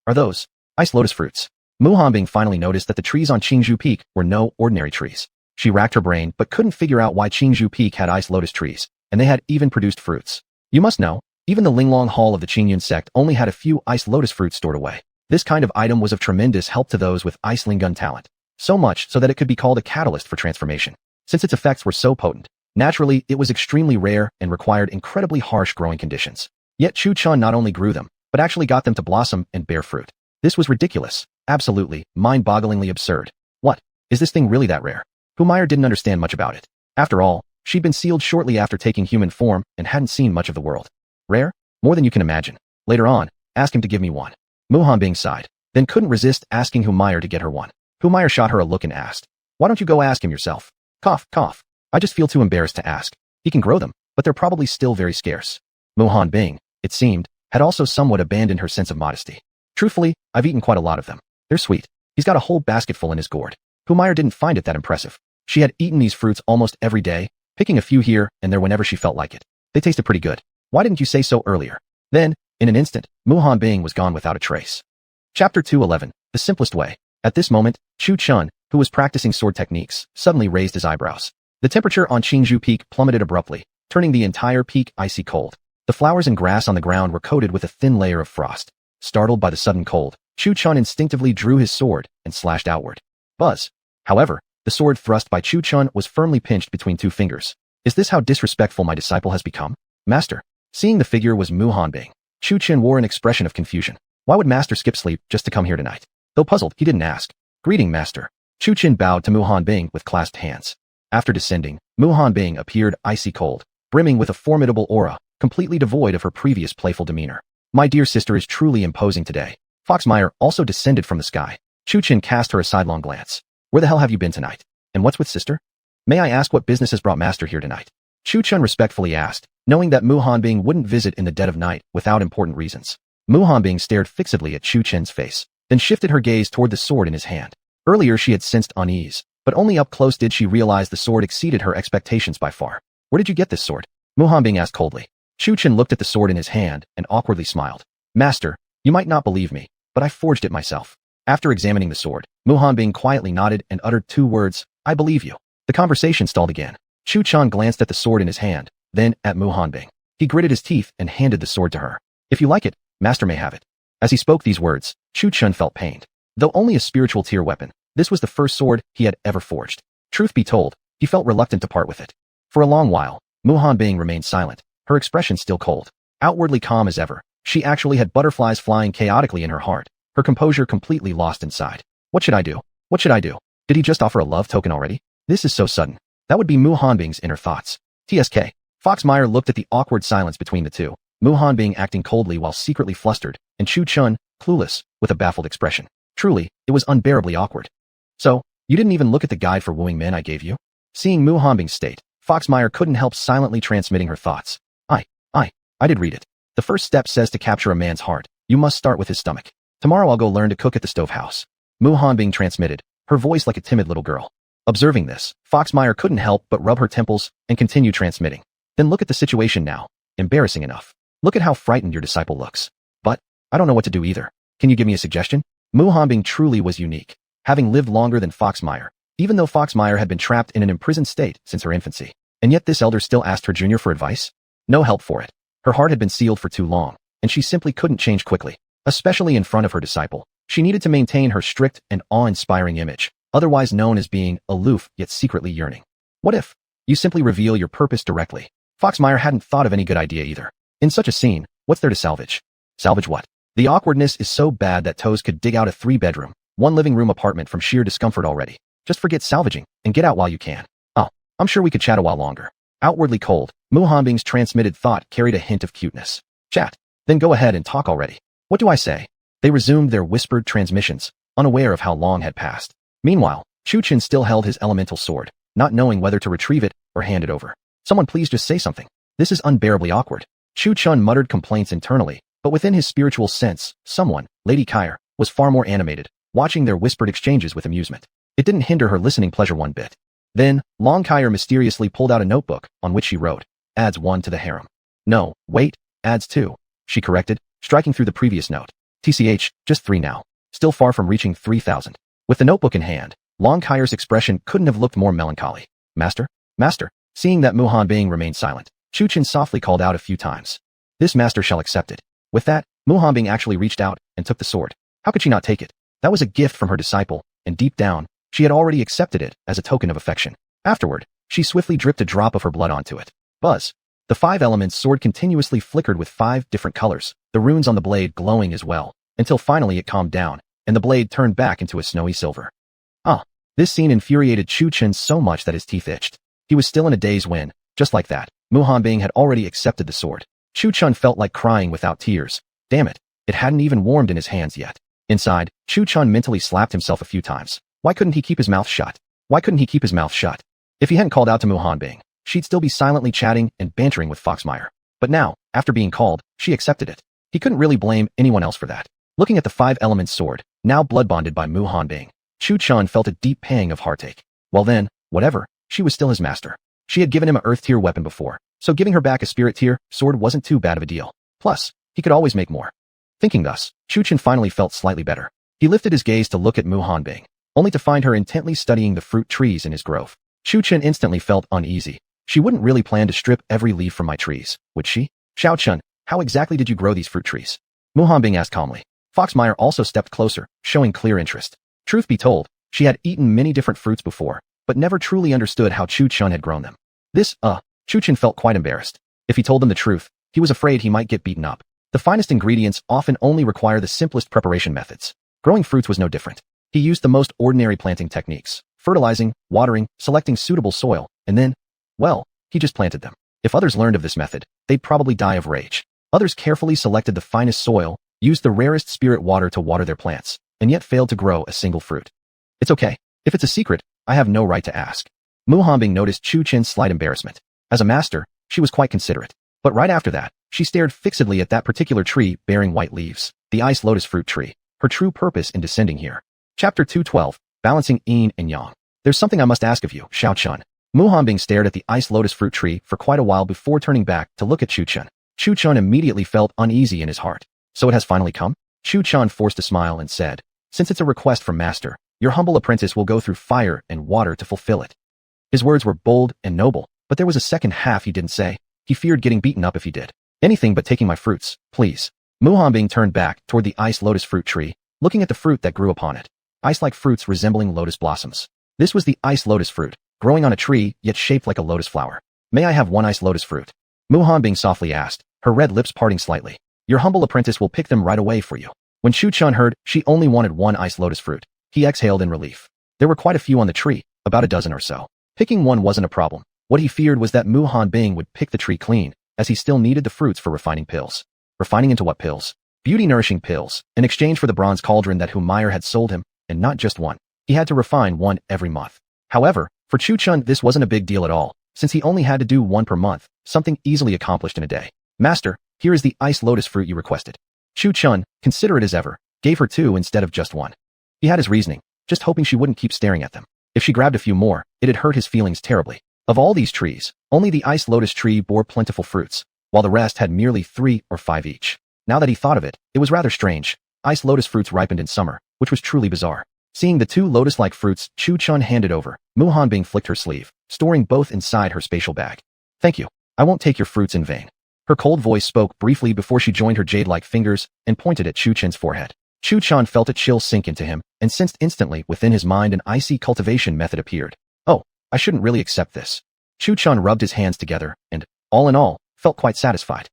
Are those ice lotus fruits? Humiling's finally noticed that the trees on Qingzhou Peak were no ordinary trees. She racked her brain but couldn't figure out why Qingzhou Peak had ice lotus trees, and they had even produced fruits. You must know, even the Linglong Hall of the Qingyun sect only had a few ice lotus fruits stored away. This kind of item was of tremendous help to those with ice lingun talent. So much so that it could be called a catalyst for transformation. Since its effects were so potent, naturally it was extremely rare and required incredibly harsh growing conditions. Yet Chu Chen not only grew them, but actually got them to blossom and bear fruit. This was ridiculous, absolutely, mind-bogglingly absurd. What? Is this thing really that rare? Humiliation didn't understand much about it. After all, she'd been sealed shortly after taking human form and hadn't seen much of the world. Rare? More than you can imagine. Later on, ask him to give me one. Humiling's sighed, then couldn't resist asking Humiliation to get her one. Humiliation shot her a look and asked, "Why don't you go ask him yourself?" Cough, cough. "I just feel too embarrassed to ask. He can grow them, but they're probably still very scarce." Humiling's, it seemed, had also somewhat abandoned her sense of modesty. "Truthfully, I've eaten quite a lot of them. They're sweet." He's got a whole basketful in his gourd. Humiliation didn't find it that impressive. She had eaten these fruits almost every day, picking a few here and there whenever she felt like it. They tasted pretty good. Why didn't you say so earlier? Then, in an instant, Humiling's was gone without a trace. Chapter 211, The Simplest Way. At this moment, Chu Chen, who was practicing sword techniques, suddenly raised his eyebrows. The temperature on Qingzhou Peak plummeted abruptly, turning the entire peak icy cold. The flowers and grass on the ground were coated with a thin layer of frost. Startled by the sudden cold, Chu Chun instinctively drew his sword and slashed outward. Buzz. However, the sword thrust by Chu Chun was firmly pinched between two fingers. Is this how disrespectful my disciple has become? Master. Seeing the figure was Mu Hanbing. Chu Chun wore an expression of confusion. Why would Master skip sleep just to come here tonight? Though puzzled, he didn't ask. Greeting, Master. Chu Chun bowed to Mu Hanbing with clasped hands. After descending, Mu Hanbing appeared icy cold, brimming with a formidable aura, completely devoid of her previous playful demeanor. My dear sister is truly imposing today. Foxmire also descended from the sky. Chu Chun cast her a sidelong glance. Where the hell have you been tonight? And what's with sister? May I ask what business has brought Master here tonight? Chu Chun respectfully asked, knowing that Mu Hanbing wouldn't visit in the dead of night without important reasons. Mu Hanbing stared fixedly at Chu Chun's face, then shifted her gaze toward the sword in his hand. Earlier she had sensed unease, but only up close did she realize the sword exceeded her expectations by far. Where did you get this sword? Mu Hanbing asked coldly. Chu Chun looked at the sword in his hand and awkwardly smiled. Master, you might not believe me, but I forged it myself. After examining the sword, Mu Hanbing quietly nodded and uttered two words, I believe you. The conversation stalled again. Chu Chun glanced at the sword in his hand, then at Mu Hanbing. He gritted his teeth and handed the sword to her. If you like it, Master may have it. As he spoke these words, Chu Chun felt pained. Though only a spiritual tier weapon, this was the first sword he had ever forged. Truth be told, he felt reluctant to part with it. For a long while, Mu Hanbing remained silent, her expression still cold. Outwardly calm as ever, she actually had butterflies flying chaotically in her heart, her composure completely lost inside. What should I do? What should I do? Did he just offer a love token already? This is so sudden. That would be Mu Hanbing's inner thoughts. TSK. Foxmire looked at the awkward silence between the two, Mu Hanbing acting coldly while secretly flustered, and Chu Chun, clueless, with a baffled expression. Truly, it was unbearably awkward. So, you didn't even look at the guide for wooing men I gave you? Seeing Mu Hanbing's state, Foxmire couldn't help silently transmitting her thoughts. I did read it. The first step says to capture a man's heart, you must start with his stomach. Tomorrow I'll go learn to cook at the stove house. Mu Hanbing transmitted, her voice like a timid little girl. Observing this, Foxmire couldn't help but rub her temples and continue transmitting. Then look at the situation now. Embarrassing enough. Look at how frightened your disciple looks. But, I don't know what to do either. Can you give me a suggestion? Mu Hanbing truly was unique, having lived longer than Foxmire, even though Foxmire had been trapped in an imprisoned state since her infancy. And yet this elder still asked her junior for advice? No help for it. Her heart had been sealed for too long, and she simply couldn't change quickly, especially in front of her disciple. She needed to maintain her strict and awe-inspiring image, otherwise known as being aloof yet secretly yearning. What if you simply reveal your purpose directly? Foxmire hadn't thought of any good idea either. In such a scene, what's there to salvage? Salvage what? The awkwardness is so bad that Toes could dig out a 3-bedroom, 1 living room apartment from sheer discomfort already. Just forget salvaging, and get out while you can. Oh, I'm sure we could chat a while longer. Outwardly cold, Mu Hanbing's transmitted thought carried a hint of cuteness. Chat. Then go ahead and talk already. What do I say? They resumed their whispered transmissions, unaware of how long had passed. Meanwhile, Chu Chun still held his elemental sword, not knowing whether to retrieve it or hand it over. Someone please just say something. This is unbearably awkward. Chu Chun muttered complaints internally, but within his spiritual sense, someone, Lady Kyre, was far more animated, watching their whispered exchanges with amusement. It didn't hinder her listening pleasure one bit. Then, Long Kyre mysteriously pulled out a notebook, on which she wrote, adds 1 to the harem. No, wait, adds 2. She corrected, striking through the previous note. TCH, just 3 now. Still far from reaching 3,000. With the notebook in hand, Long Kyre's expression couldn't have looked more melancholy. Master? Master? Seeing that Mu Hanbing remained silent, Chu Chun softly called out a few times. This master shall accept it. With that, Mu Hanbing actually reached out and took the sword. How could she not take it? That was a gift from her disciple, and deep down, she had already accepted it as a token of affection. Afterward, she swiftly dripped a drop of her blood onto it. Buzz. The 5 elements sword continuously flickered with 5 different colors, the runes on the blade glowing as well, until finally it calmed down, and the blade turned back into a snowy silver. This scene infuriated Chu Chun so much that his teeth itched. He was still in a daze when, just like that, Mu Hanbing had already accepted the sword. Chu Chun felt like crying without tears. Damn it, it hadn't even warmed in his hands yet. Inside, Chu Chun mentally slapped himself a few times. Why couldn't he keep his mouth shut? Why couldn't he keep his mouth shut? If he hadn't called out to Mu Hanbing, she'd still be silently chatting and bantering with Foxmire. But now, after being called, she accepted it. He couldn't really blame anyone else for that. Looking at the 5 elements sword, now blood bonded by Mu Hanbing, Chu Chun felt a deep pang of heartache. Well then, whatever, she was still his master. She had given him a earth tier weapon before, so giving her back a spirit tier sword wasn't too bad of a deal. Plus, he could always make more. Thinking thus, Chu Chun finally felt slightly better. He lifted his gaze to look at Mu Hanbing, only to find her intently studying the fruit trees in his grove. Chu Chun instantly felt uneasy. She wouldn't really plan to strip every leaf from my trees, would she? Xiao Chun, how exactly did you grow these fruit trees? Mu Hanbing asked calmly. Foxmire also stepped closer, showing clear interest. Truth be told, she had eaten many different fruits before, but never truly understood how Chu Chun had grown them. Chu Chun felt quite embarrassed. If he told them the truth, he was afraid he might get beaten up. The finest ingredients often only require the simplest preparation methods. Growing fruits was no different. He used the most ordinary planting techniques, fertilizing, watering, selecting suitable soil, and then, well, he just planted them. If others learned of this method, they'd probably die of rage. Others carefully selected the finest soil, used the rarest spirit water to water their plants, and yet failed to grow a single fruit. It's okay. If it's a secret, I have no right to ask. Mu Hanbing noticed Chu Chen's slight embarrassment. As a master, she was quite considerate. But right after that, she stared fixedly at that particular tree bearing white leaves, the ice lotus fruit tree, her true purpose in descending here. Chapter 212, Balancing Yin and Yang. There's something I must ask of you, Xiao Chun. Mu Hanbing stared at the ice lotus fruit tree for quite a while before turning back to look at Chu Chun. Chu Chun immediately felt uneasy in his heart. So it has finally come? Chu Chun forced a smile and said, since it's a request from Master, your humble apprentice will go through fire and water to fulfill it. His words were bold and noble, but there was a second half he didn't say. He feared getting beaten up if he did. Anything but taking my fruits, please. Mu Hanbing turned back toward the ice lotus fruit tree, looking at the fruit that grew upon it. Ice-like fruits resembling lotus blossoms. This was the ice lotus fruit, growing on a tree yet shaped like a lotus flower. May I have one ice lotus fruit? Mu Hanbing softly asked, her red lips parting slightly. Your humble apprentice will pick them right away for you. When Chu Chun heard she only wanted one ice lotus fruit, he exhaled in relief. There were quite a few on the tree, about a dozen or so. Picking one wasn't a problem. What he feared was that Mu Hanbing would pick the tree clean, as he still needed the fruits for refining pills. Refining into what pills? Beauty-nourishing pills, in exchange for the bronze cauldron that Humiliation had sold him, and not just one. He had to refine one every month. However, for Chu Chun this wasn't a big deal at all, since he only had to do one per month, something easily accomplished in a day. Master, here is the ice lotus fruit you requested. Chu Chun, considerate as ever, gave her two instead of just one. He had his reasoning, just hoping she wouldn't keep staring at them. If she grabbed a few more, it'd hurt his feelings terribly. Of all these trees, only the ice lotus tree bore plentiful fruits, while the rest had merely 3 or 5 each. Now that he thought of it, it was rather strange. Ice lotus fruits ripened in summer, which was truly bizarre. Seeing the two lotus-like fruits Chu Chun handed over, Mu Hanbing flicked her sleeve, storing both inside her spatial bag. Thank you. I won't take your fruits in vain. Her cold voice spoke briefly before she joined her jade-like fingers and pointed at Chu Chun's forehead. Chu Chun felt a chill sink into him and sensed instantly within his mind an icy cultivation method appeared. Oh, I shouldn't really accept this. Chu Chun rubbed his hands together and, all in all, felt quite satisfied.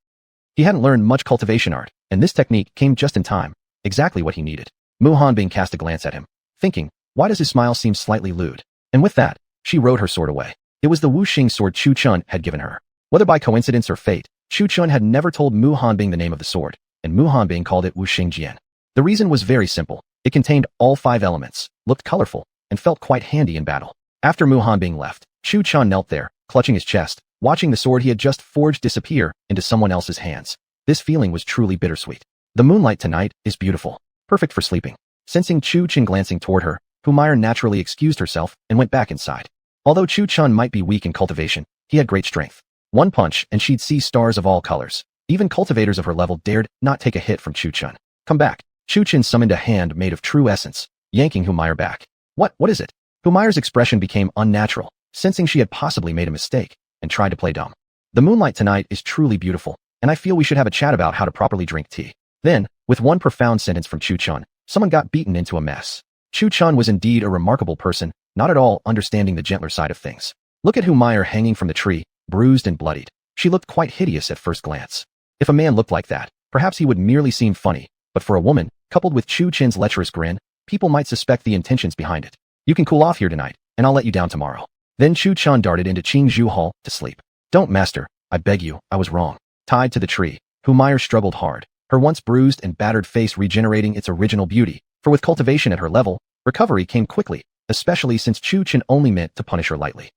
He hadn't learned much cultivation art, and this technique came just in time, exactly what he needed. Mu Hanbing cast a glance at him, thinking, why does his smile seem slightly lewd? And with that, she rode her sword away. It was the Wuxing sword Chu Chun had given her. Whether by coincidence or fate, Chu Chun had never told Mu Hanbing the name of the sword, and Mu Hanbing called it Wuxing Jian. The reason was very simple. It contained all 5 elements, looked colorful, and felt quite handy in battle. After Mu Hanbing left, Chu Chun knelt there, clutching his chest, watching the sword he had just forged disappear into someone else's hands. This feeling was truly bittersweet. The moonlight tonight is beautiful, perfect for sleeping. Sensing Chu Chun glancing toward her, Humiliation naturally excused herself and went back inside. Although Chu Chun might be weak in cultivation, he had great strength. One punch and she'd see stars of all colors. Even cultivators of her level dared not take a hit from Chu Chun. Come back. Chu Chun summoned a hand made of true essence, yanking Humiliation back. What is it? Humiliation's expression became unnatural, sensing she had possibly made a mistake, and tried to play dumb. The moonlight tonight is truly beautiful, and I feel we should have a chat about how to properly drink tea. Then, with one profound sentence from Chu Chun, someone got beaten into a mess. Chu Chun was indeed a remarkable person, not at all understanding the gentler side of things. Look at Humiliation hanging from the tree, bruised and bloodied. She looked quite hideous at first glance. If a man looked like that, perhaps he would merely seem funny, but for a woman, coupled with Chu Chun's lecherous grin, people might suspect the intentions behind it. You can cool off here tonight, and I'll let you down tomorrow. Then Chu Chun darted into Qingzhou Hall to sleep. Don't, master, I beg you, I was wrong. Tied to the tree, Humiliation struggled hard, her once bruised and battered face regenerating its original beauty, for with cultivation at her level, recovery came quickly, especially since Chu Chun only meant to punish her lightly.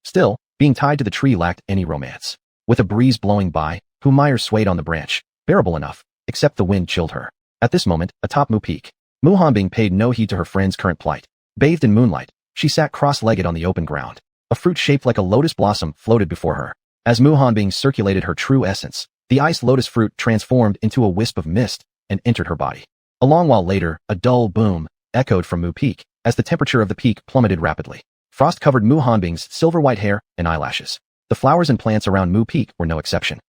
Still, being tied to the tree lacked any romance. With a breeze blowing by, Humiliation swayed on the branch, bearable enough, except the wind chilled her. At this moment, atop Mu Peak, Mu Hanbing paid no heed to her friend's current plight. Bathed in moonlight, she sat cross-legged on the open ground. A fruit shaped like a lotus blossom floated before her. As Mu Hanbing circulated her true essence, the ice lotus fruit transformed into a wisp of mist and entered her body. A long while later, a dull boom echoed from Mu Peak as the temperature of the peak plummeted rapidly. Frost covered Mu Hanbing's silver-white hair and eyelashes. The flowers and plants around Mu Peak were no exception.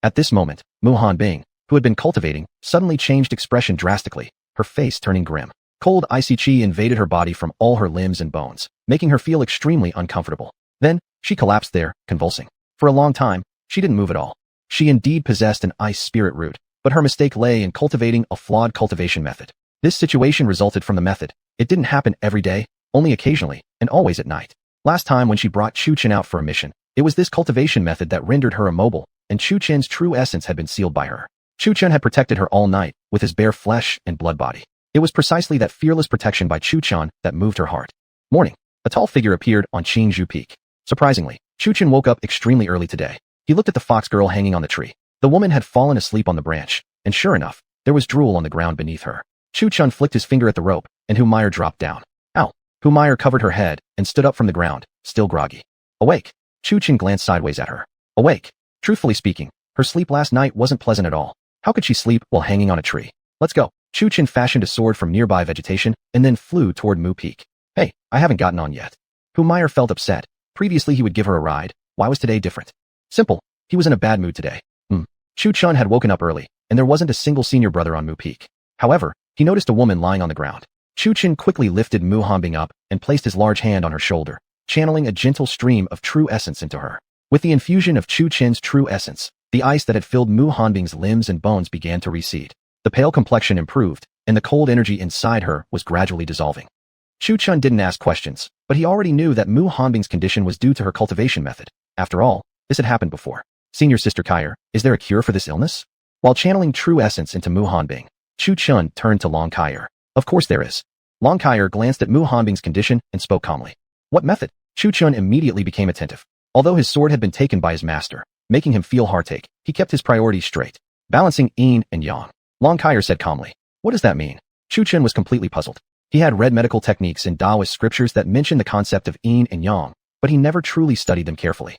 At this moment, Mu Hanbing, who had been cultivating, suddenly changed expression drastically, her face turning grim. Cold, icy chi invaded her body from all her limbs and bones, making her feel extremely uncomfortable. Then, she collapsed there, convulsing. For a long time, she didn't move at all. She indeed possessed an ice spirit root, but her mistake lay in cultivating a flawed cultivation method. This situation resulted from the method. It didn't happen every day, only occasionally, and always at night. Last time when she brought Chu Chen out for a mission, it was this cultivation method that rendered her immobile, and Chu Chen's true essence had been sealed by her. Chu Chen had protected her all night, with his bare flesh and blood body. It was precisely that fearless protection by Chu Chen that moved her heart. Morning. A tall figure appeared on Qingzhou Peak. Surprisingly, Chu Chen woke up extremely early today. He looked at the fox girl hanging on the tree. The woman had fallen asleep on the branch, and sure enough, there was drool on the ground beneath her. Chu Chen flicked his finger at the rope, and Humiliation dropped down. Ow! Humiliation covered her head and stood up from the ground, still groggy. Awake. Chu Chen glanced sideways at her. Awake. Truthfully speaking, her sleep last night wasn't pleasant at all. How could she sleep while hanging on a tree? Let's go. Chu Chen fashioned a sword from nearby vegetation and then flew toward Mu Peak. Hey, I haven't gotten on yet. Humiliation felt upset. Previously he would give her a ride. Why was today different? Simple. He was in a bad mood today. Chu Chen had woken up early, and there wasn't a single senior brother on Mu Peak. However, he noticed a woman lying on the ground. Chu Chen quickly lifted Mu Hanbing up and placed his large hand on her shoulder, channeling a gentle stream of true essence into her. With the infusion of Chu Chen's true essence, the ice that had filled Mu Hanbing's limbs and bones began to recede. The pale complexion improved, and the cold energy inside her was gradually dissolving. Chu Chen didn't ask questions, but he already knew that Mu Hanbing's condition was due to her cultivation method. After all, this had happened before. Senior Sister Kyer, is there a cure for this illness? While channeling true essence into Mu Hanbing, Chu Chen turned to Long Kyer. Of course there is. Long Kyer glanced at Mu Hanbing's condition and spoke calmly. What method? Chu Chen immediately became attentive. Although his sword had been taken by his master, making him feel heartache, he kept his priorities straight, balancing yin and yang. Long Kyer said calmly. What does that mean? Chu Chen was completely puzzled. He had read medical techniques in Taoist scriptures that mentioned the concept of yin and yang, but he never truly studied them carefully.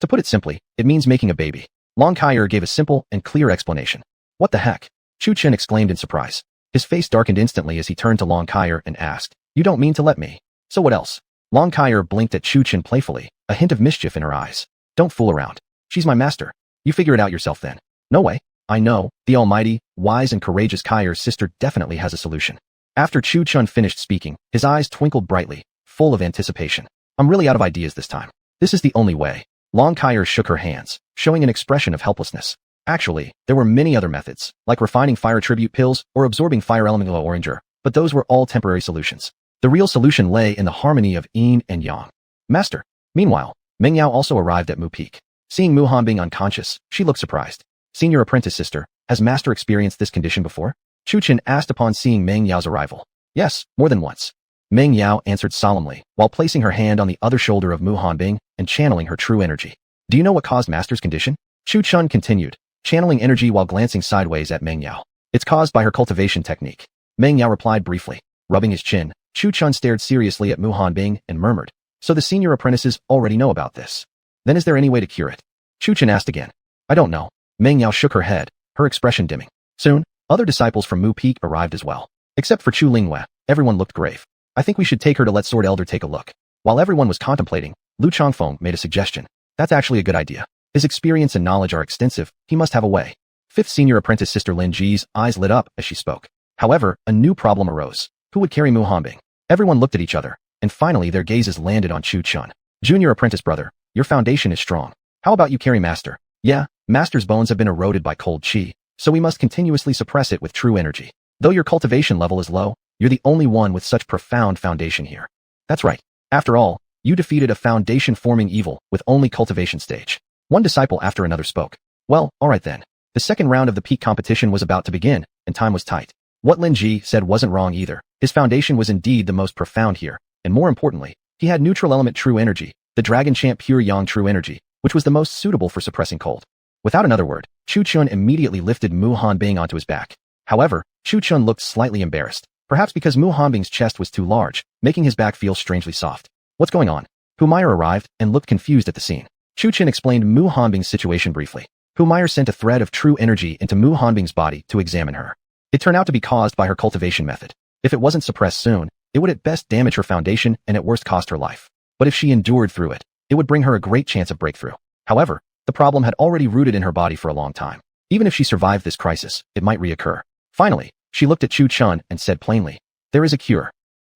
To put it simply, it means making a baby. Long Kyer gave a simple and clear explanation. What the heck? Chu Chen exclaimed in surprise. His face darkened instantly as he turned to Long Kyer and asked, You don't mean to let me? So what else? Long Kyer blinked at Chu Chen playfully, a hint of mischief in her eyes. Don't fool around. She's my master. You figure it out yourself then. No way. I know, the almighty, wise and courageous Kyer's sister definitely has a solution. After Chu Chen finished speaking, his eyes twinkled brightly, full of anticipation. I'm really out of ideas this time. This is the only way. Long Kyer shook her hands, showing an expression of helplessness. Actually, there were many other methods, like refining fire tribute pills or absorbing fire elemental oranger, but those were all temporary solutions. The real solution lay in the harmony of yin and yang. Master. Meanwhile, Meng Yao also arrived at Mu Peak. Seeing Mu Han being unconscious, she looked surprised. Senior apprentice sister, has Master experienced this condition before? Chu Chen asked upon seeing Meng Yao's arrival. Yes, more than once. Meng Yao answered solemnly, while placing her hand on the other shoulder of Mu Hanbing and channeling her true energy. Do you know what caused Master's condition? Chu Chen continued, channeling energy while glancing sideways at Meng Yao. It's caused by her cultivation technique. Meng Yao replied briefly. Rubbing his chin, Chu Chen stared seriously at Mu Hanbing and murmured, So the senior apprentices already know about this. Then is there any way to cure it? Chu Chen asked again. I don't know. Meng Yao shook her head, her expression dimming. Soon, other disciples from Mu Peak arrived as well. Except for Chu Linghua, everyone looked grave. I think we should take her to let Sword Elder take a look. While everyone was contemplating, Lu Chongfeng made a suggestion. That's actually a good idea. His experience and knowledge are extensive, he must have a way. Fifth senior apprentice sister Lin Ji's eyes lit up as she spoke. However, a new problem arose. Who would carry Mu Hanbing? Everyone looked at each other, and finally their gazes landed on Chu Chen. Junior apprentice brother, your foundation is strong. How about you carry Master? Yeah, Master's bones have been eroded by cold chi, so we must continuously suppress it with true energy. Though your cultivation level is low, you're the only one with such profound foundation here. That's right. After all, you defeated a foundation-forming evil with only cultivation stage. One disciple after another spoke. Well, alright then. The second round of the peak competition was about to begin, and time was tight. What Lin Ji said wasn't wrong either. His foundation was indeed the most profound here, and more importantly, he had neutral element true energy, the dragon champ pure yang true energy, which was the most suitable for suppressing cold. Without another word, Chu Chen immediately lifted Mu Hanbing onto his back. However, Chu Chen looked slightly embarrassed. Perhaps because Mu Hanbing's chest was too large, making his back feel strangely soft. What's going on? Humiliation arrived and looked confused at the scene. Chu Chen explained Mu Hanbing's situation briefly. Humiliation sent a thread of true energy into Mu Hanbing's body to examine her. It turned out to be caused by her cultivation method. If it wasn't suppressed soon, it would at best damage her foundation and at worst cost her life. But if she endured through it, it would bring her a great chance of breakthrough. However, the problem had already rooted in her body for a long time. Even if she survived this crisis, it might reoccur. Finally, she looked at Chu Chun and said plainly, "There is a cure."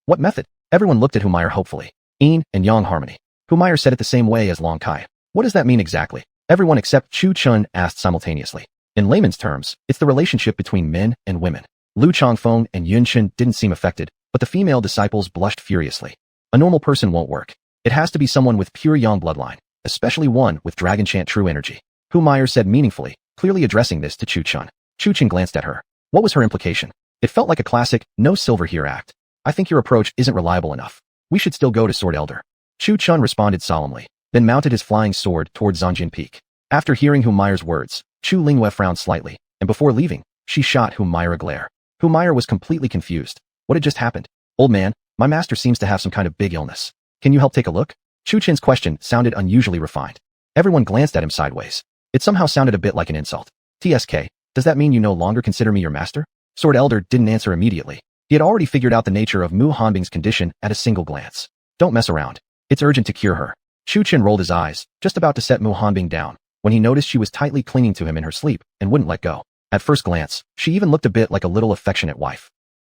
"What method?" Everyone looked at Humire hopefully. Yin and Yang harmony. Humire said it the same way as Long Kai. "What does that mean exactly?" Everyone except Chu Chun asked simultaneously. In layman's terms, it's the relationship between men and women. Lu Changfeng and Yun Chen didn't seem affected, but the female disciples blushed furiously. A normal person won't work. It has to be someone with pure Yang bloodline, especially one with Dragon Chant true energy. Humire said meaningfully, clearly addressing this to Chu Chun. Chu Chun glanced at her. What was her implication? It felt like a classic, no silver here act. "I think your approach isn't reliable enough. We should still go to Sword Elder." Chu Chun responded solemnly, then mounted his flying sword toward Zanjin Peak. After hearing Humire's words, Chu Lingyue frowned slightly, and before leaving, she shot Humire a glare. Humire was completely confused. What had just happened? "Old man, my master seems to have some kind of big illness. Can you help take a look?" Chu Chen's question sounded unusually refined. Everyone glanced at him sideways. It somehow sounded a bit like an insult. "TSK, does that mean you no longer consider me your master?" Sword Elder didn't answer immediately. He had already figured out the nature of Mu Hanbing's condition at a single glance. "Don't mess around. It's urgent to cure her." Chu Chen rolled his eyes, just about to set Mu Hanbing down, when he noticed she was tightly clinging to him in her sleep and wouldn't let go. At first glance, she even looked a bit like a little affectionate wife.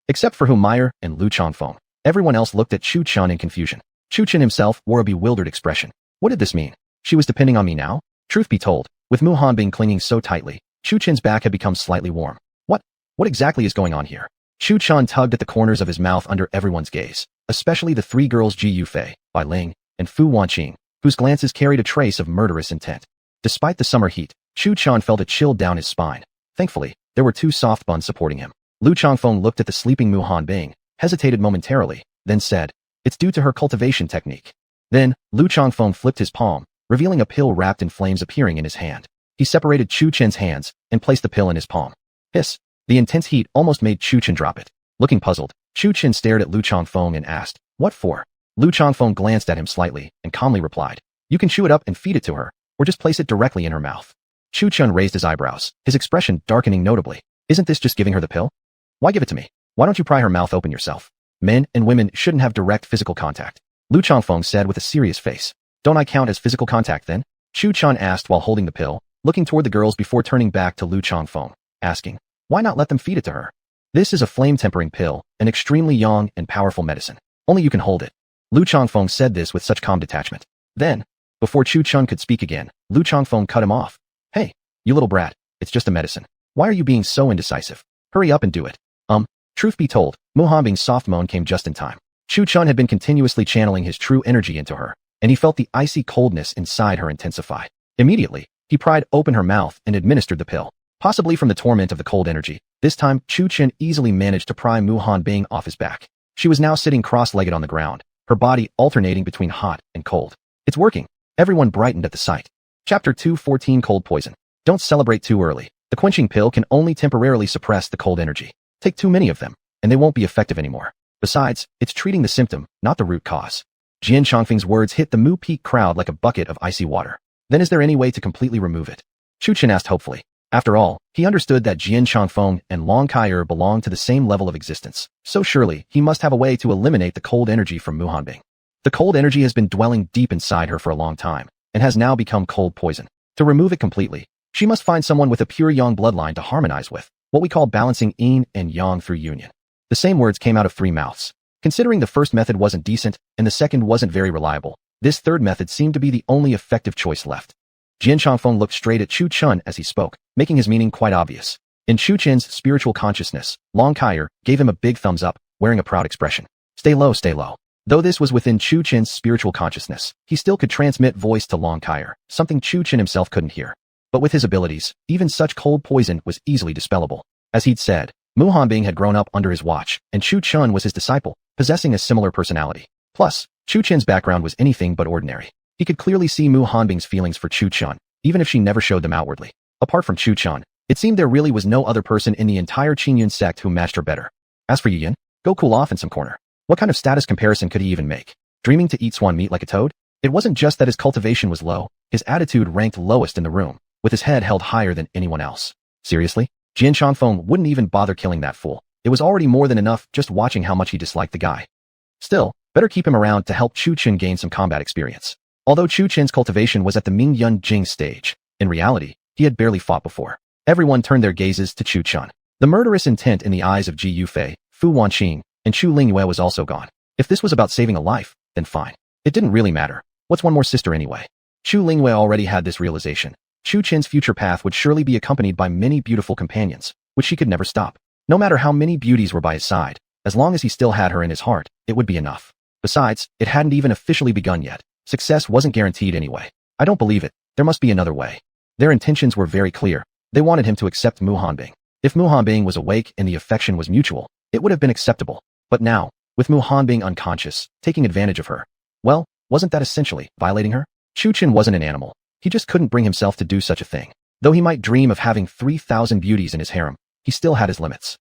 Except for Humire and Lu Changfeng, everyone else looked at Chu Chun in confusion. Chu Chen himself wore a bewildered expression. What did this mean? She was depending on me now? Truth be told, with Mu Hanbing clinging so tightly, Chu Chen's back had become slightly warm. What exactly is going on here? Chu Chun tugged at the corners of his mouth under everyone's gaze, especially the three girls Ji Yufei, Bai Ling, and Fu Wanqing, whose glances carried a trace of murderous intent. Despite the summer heat, Chu Chun felt a chill down his spine. Thankfully, there were two soft buns supporting him. Lu Changfeng looked at the sleeping Mu Hanbing, hesitated momentarily, then said, "It's due to her cultivation technique." Then, Lu Changfeng flipped his palm, revealing a pill wrapped in flames appearing in his hand. He separated Chu Chen's hands and placed the pill in his palm. Hiss! The intense heat almost made Chu Chen drop it. Looking puzzled, Chu Chen stared at Lu Changfeng and asked, "What for?" Lu Changfeng glanced at him slightly and calmly replied, "You can chew it up and feed it to her, or just place it directly in her mouth." Chu Chen raised his eyebrows, his expression darkening notably. "Isn't this just giving her the pill? Why give it to me? Why don't you pry her mouth open yourself? Men and women shouldn't have direct physical contact." Lu Changfeng said with a serious face. "Don't I count as physical contact then?" Chu Chen asked while holding the pill, looking toward the girls before turning back to Lu Changfeng, asking, "Why not let them feed it to her? This is a flame-tempering pill, an extremely young and powerful medicine. Only you can hold it." Lu Changfeng said this with such calm detachment. Then, before Chu Chen could speak again, Lu Changfeng cut him off. "Hey, you little brat, it's just a medicine. Why are you being so indecisive? Hurry up and do it." Truth be told, Mu Hanbing's soft moan came just in time. Chu Chen had been continuously channeling his true energy into her, and he felt the icy coldness inside her intensify. Immediately, he pried open her mouth and administered the pill. Possibly from the torment of the cold energy, this time Chu Chen easily managed to pry Mu Hanbing off his back. She was now sitting cross-legged on the ground, her body alternating between hot and cold. "It's working." Everyone brightened at the sight. Chapter 214 Cold Poison. Don't celebrate too early. The quenching pill can only temporarily suppress the cold energy. Take too many of them, and they won't be effective anymore. Besides, it's treating the symptom, not the root cause. Jian Chongfeng's words hit the Mu Peak crowd like a bucket of icy water. Then is there any way to completely remove it? Chu Chen asked hopefully. After all, he understood that Jian Chongfeng and Long Kai belonged to the same level of existence, so surely he must have a way to eliminate the cold energy from Mu Hanbing. The cold energy has been dwelling deep inside her for a long time, and has now become cold poison. To remove it completely, she must find someone with a pure Yang bloodline to harmonize with, what we call balancing Yin and Yang through union. The same words came out of three mouths. Considering the first method wasn't decent, and the second wasn't very reliable, this third method seemed to be the only effective choice left. Jian Chongfeng looked straight at Chu Chen as he spoke, making his meaning quite obvious. In Chu Chen's spiritual consciousness, Long Kai gave him a big thumbs up, wearing a proud expression. Stay low, stay low. Though this was within Chu Chen's spiritual consciousness, he still could transmit voice to Long Kai, something Chu Chen himself couldn't hear. But with his abilities, even such cold poison was easily dispellable. As he'd said, Mu Hanbing had grown up under his watch, and Chu Chen was his disciple, possessing a similar personality. Plus, Chu Chen's background was anything but ordinary. He could clearly see Mu Hanbing's feelings for Chu Chen, even if she never showed them outwardly. Apart from Chu Chen, it seemed there really was no other person in the entire Qingyun sect who matched her better. As for Yin, go cool off in some corner. What kind of status comparison could he even make? Dreaming to eat swan meat like a toad? It wasn't just that his cultivation was low, his attitude ranked lowest in the room, with his head held higher than anyone else. Seriously? Jian Chongfeng wouldn't even bother killing that fool. It was already more than enough just watching how much he disliked the guy. Still, better keep him around to help Chu Chen gain some combat experience. Although Chu Chen's cultivation was at the Mingyun Jing stage, in reality, he had barely fought before. Everyone turned their gazes to Chu Chun. The murderous intent in the eyes of Ji Yufei, Fu Wanqing, and Chu Lingyue was also gone. If this was about saving a life, then fine. It didn't really matter. What's one more sister anyway? Chu Lingyue already had this realization. Chu Chen's future path would surely be accompanied by many beautiful companions, which he could never stop. No matter how many beauties were by his side, as long as he still had her in his heart, it would be enough. Besides, it hadn't even officially begun yet. Success wasn't guaranteed anyway. I don't believe it. There must be another way. Their intentions were very clear. They wanted him to accept Mu Hanbing. If Mu Hanbing was awake and the affection was mutual, it would have been acceptable. But now, with Mu Hanbing unconscious, taking advantage of her, well, wasn't that essentially violating her? Chu Chen wasn't an animal. He just couldn't bring himself to do such a thing. Though he might dream of having 3,000 beauties in his harem, he still had his limits.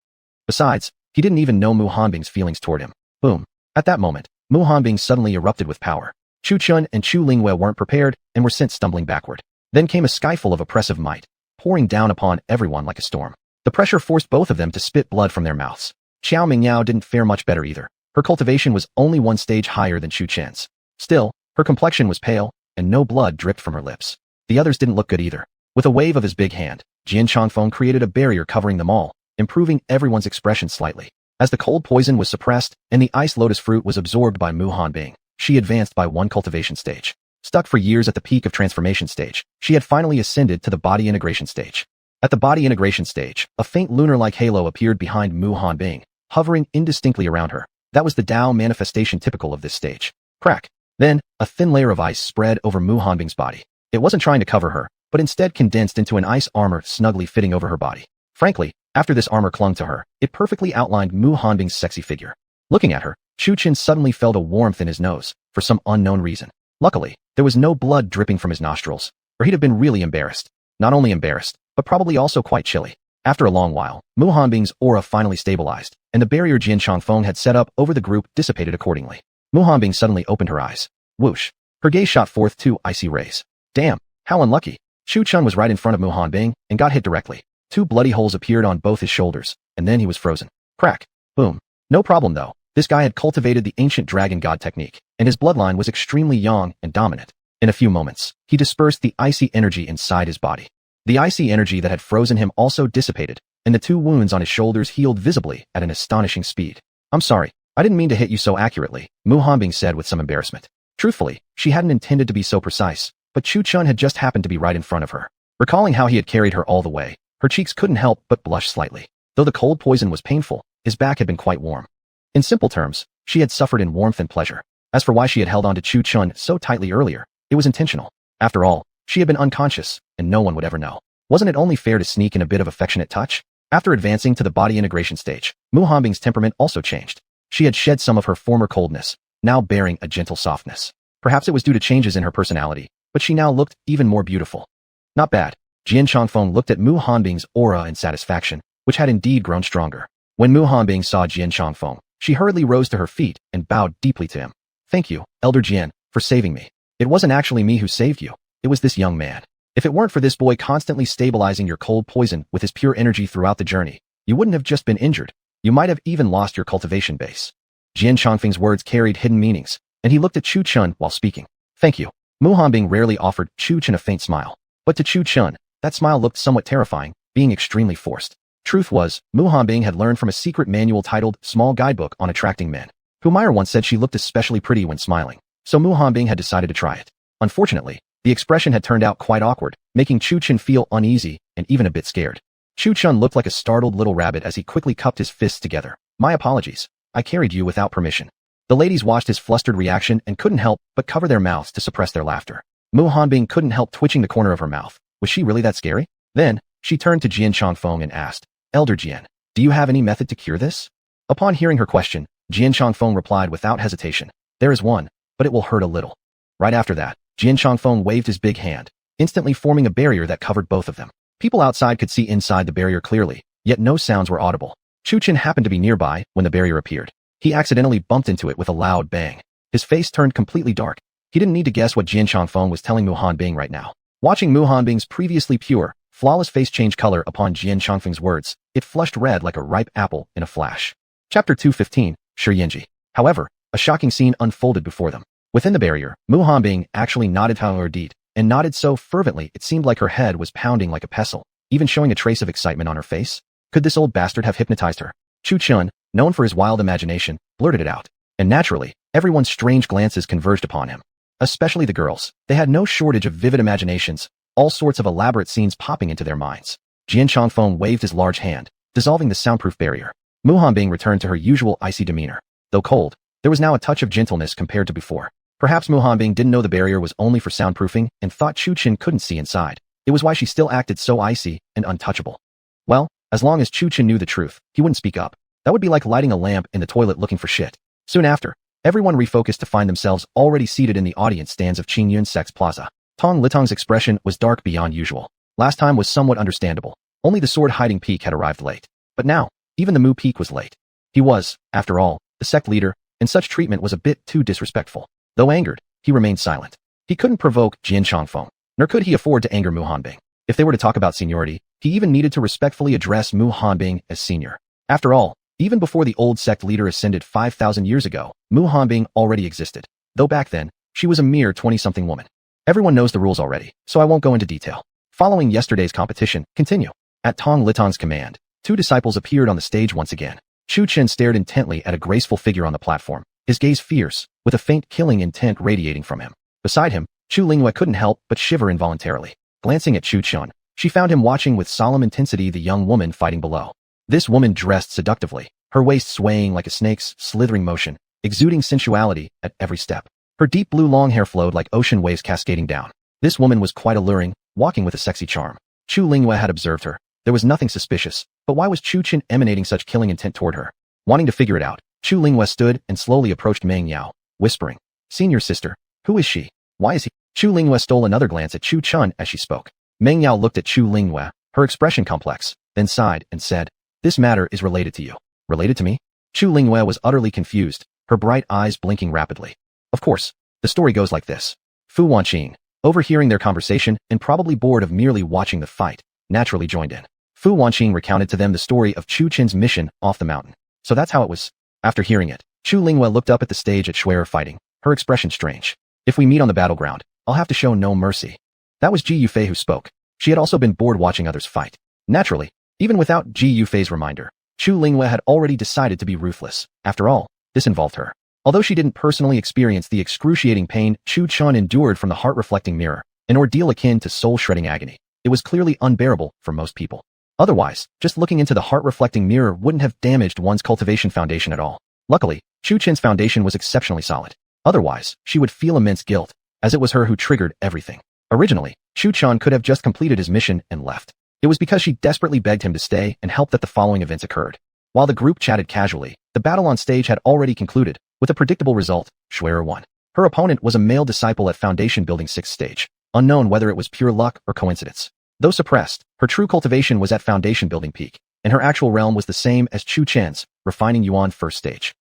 Besides, he didn't even know Mu Hanbing's feelings toward him. Boom. At that moment, Mu Hanbing suddenly erupted with power. Chu Chun and Chu Lingyue weren't prepared and were sent stumbling backward. Then came a skyfall of oppressive might, pouring down upon everyone like a storm. The pressure forced both of them to spit blood from their mouths. Xiao Mingyao didn't fare much better either. Her cultivation was only one stage higher than Chu Chen's. Still, her complexion was pale, and no blood dripped from her lips. The others didn't look good either. With a wave of his big hand, Jian Chongfeng created a barrier covering them all, improving everyone's expression slightly. As the cold poison was suppressed and the ice lotus fruit was absorbed by Mu Hanbing, she advanced by one cultivation stage. Stuck for years at the peak of transformation stage, she had finally ascended to the body integration stage. At the body integration stage, a faint lunar-like halo appeared behind Mu Hanbing, hovering indistinctly around her. That was the Tao manifestation typical of this stage. Crack. Then, a thin layer of ice spread over Mu Hanbing's body. It wasn't trying to cover her, but instead condensed into an ice armor snugly fitting over her body. Frankly, after this armor clung to her, it perfectly outlined Mu Hanbing's sexy figure. Looking at her, Chu Chen suddenly felt a warmth in his nose, for some unknown reason. Luckily, there was no blood dripping from his nostrils, or he'd have been really embarrassed. Not only embarrassed, but probably also quite chilly. After a long while, Mu Hanbing's aura finally stabilized, and the barrier Jian Chongfeng had set up over the group dissipated accordingly. Mu Hanbing suddenly opened her eyes. Whoosh. Her gaze shot forth two icy rays. Damn, how unlucky. Chu Chun was right in front of Mu Hanbing and got hit directly. Two bloody holes appeared on both his shoulders, and then he was frozen. Crack. Boom. No problem though. This guy had cultivated the ancient dragon god technique, and his bloodline was extremely young and dominant. In a few moments, he dispersed the icy energy inside his body. The icy energy that had frozen him also dissipated, and the two wounds on his shoulders healed visibly at an astonishing speed. I'm sorry, I didn't mean to hit you so accurately, Mu Hanbing said with some embarrassment. Truthfully, she hadn't intended to be so precise, but Chu Chun had just happened to be right in front of her. Recalling how he had carried her all the way, her cheeks couldn't help but blush slightly. Though the cold poison was painful, his back had been quite warm. In simple terms, she had suffered in warmth and pleasure. As for why she had held on to Chu Chun so tightly earlier, it was intentional. After all, she had been unconscious, and no one would ever know. Wasn't it only fair to sneak in a bit of affectionate touch? After advancing to the body integration stage, Mu Hanbing's temperament also changed. She had shed some of her former coldness, now bearing a gentle softness. Perhaps it was due to changes in her personality, but she now looked even more beautiful. Not bad. Jian Chongfeng looked at Mu Hanbing's aura in satisfaction, which had indeed grown stronger. When Mu Hanbing saw Jian Chongfeng, she hurriedly rose to her feet and bowed deeply to him. Thank you, Elder Jian, for saving me. It wasn't actually me who saved you. It was this young man. If it weren't for this boy constantly stabilizing your cold poison with his pure energy throughout the journey, you wouldn't have just been injured. You might have even lost your cultivation base. Jian Chongfeng's words carried hidden meanings, and he looked at Chu Chun while speaking. Thank you. Mu Hanbing rarely offered Chu Chun a faint smile. But to Chu Chun, that smile looked somewhat terrifying, being extremely forced. Truth was, Mu Hanbing had learned from a secret manual titled Small Guidebook on Attracting Men. Humaira once said she looked especially pretty when smiling, so Mu Hanbing had decided to try it. Unfortunately, the expression had turned out quite awkward, making Chu Chun feel uneasy and even a bit scared. Chu Chun looked like a startled little rabbit as he quickly cupped his fists together. My apologies. I carried you without permission. The ladies watched his flustered reaction and couldn't help but cover their mouths to suppress their laughter. Mu Hanbing couldn't help twitching the corner of her mouth. Was she really that scary? Then, she turned to Jian Chongfeng and asked, Elder Jian, do you have any method to cure this? Upon hearing her question, Jian Chongfeng replied without hesitation. There is one, but it will hurt a little. Right after that, Jian Chongfeng waved his big hand, instantly forming a barrier that covered both of them. People outside could see inside the barrier clearly, yet no sounds were audible. Chu Chun happened to be nearby when the barrier appeared. He accidentally bumped into it with a loud bang. His face turned completely dark. He didn't need to guess what Jian Chongfeng was telling Mu Hanbing right now. Watching Mu Hanbing's previously pure, flawless face change color upon Jian Chongfeng's words, it flushed red like a ripe apple in a flash. Chapter 215, Shiyenji. However, a shocking scene unfolded before them. Within the barrier, Mu Hanbing actually nodded her deed, and nodded so fervently it seemed like her head was pounding like a pestle. even showing a trace of excitement on her face. Could this old bastard have hypnotized her? Chu Chun, known for his wild imagination, blurted it out. And naturally, everyone's strange glances converged upon him. Especially the girls. They had no shortage of vivid imaginations, all sorts of elaborate scenes popping into their minds. Jian Chongfeng waved his large hand, dissolving the soundproof barrier. Mu Hanbing returned to her usual icy demeanor. Though cold, there was now a touch of gentleness compared to before. Perhaps Mu Hanbing didn't know the barrier was only for soundproofing and thought Chu Chin couldn't see inside. It was why she still acted so icy and untouchable. Well, as long as Chu Chin knew the truth, he wouldn't speak up. That would be like lighting a lamp in the toilet looking for shit. Soon after, everyone refocused to find themselves already seated in the audience stands of Qingyun Sex Plaza. Tong Litong's expression was dark beyond usual. Last time was somewhat understandable. Only the sword-hiding peak had arrived late. But now, even the Mu peak was late. He was, after all, the sect leader, and such treatment was a bit too disrespectful. Though angered, he remained silent. He couldn't provoke Jian Chongfeng, nor could he afford to anger Mu Hanbing. If they were to talk about seniority, he even needed to respectfully address Mu Hanbing as senior. After all, even before the old sect leader ascended 5,000 years ago, Mu Hanbing already existed, though back then, she was a mere 20-something woman. Everyone knows the rules already, so I won't go into detail. Following yesterday's competition, continue. At Tong Litong's command, two disciples appeared on the stage once again. Chu Chen stared intently at a graceful figure on the platform, his gaze fierce, with a faint killing intent radiating from him. Beside him, Chu Lingyue couldn't help but shiver involuntarily. Glancing at Chu Chun, she found him watching with solemn intensity the young woman fighting below. This woman dressed seductively, her waist swaying like a snake's slithering motion, exuding sensuality at every step. Her deep blue long hair flowed like ocean waves cascading down. This woman was quite alluring, walking with a sexy charm. Chu Lingyue had observed her. There was nothing suspicious, but why was Chu Chen emanating such killing intent toward her? Wanting to figure it out, Chu Lingyue stood and slowly approached Meng Yao, whispering, "Senior sister, who is she? Why is he?" Chu Lingyue stole another glance at Chu Chun as she spoke. Meng Yao looked at Chu Lingyue, her expression complex, then sighed and said, "This matter is related to you." "Related to me?" Chu Lingyue was utterly confused, her bright eyes blinking rapidly. Of course, the story goes like this. Fu Wanqing, overhearing their conversation and probably bored of merely watching the fight, naturally joined in. Fu Wanqing recounted to them the story of Chu Chen's mission off the mountain. So that's how it was. After hearing it, Chu Lingyue looked up at the stage at Shue'er fighting, her expression strange. "If we meet on the battleground, I'll have to show no mercy." That was Ji Yufei who spoke. She had also been bored watching others fight. Naturally, even without Ji Yufei's reminder, Chu Lingyue had already decided to be ruthless. After all, this involved her. Although she didn't personally experience the excruciating pain Chu Chun endured from the heart-reflecting mirror, an ordeal akin to soul-shredding agony, it was clearly unbearable for most people. Otherwise, just looking into the heart-reflecting mirror wouldn't have damaged one's cultivation foundation at all. Luckily, Chu Chen's foundation was exceptionally solid. Otherwise, she would feel immense guilt, as it was her who triggered everything. Originally, Chu Chun could have just completed his mission and left. It was because she desperately begged him to stay and help that the following events occurred. While the group chatted casually, the battle on stage had already concluded, with a predictable result. Shue'er won. Her opponent was a male disciple at Foundation Building 6th stage, unknown whether it was pure luck or coincidence. Though suppressed, her true cultivation was at Foundation Building peak, and her actual realm was the same as Chu Chen's, refining Yuan 1st stage.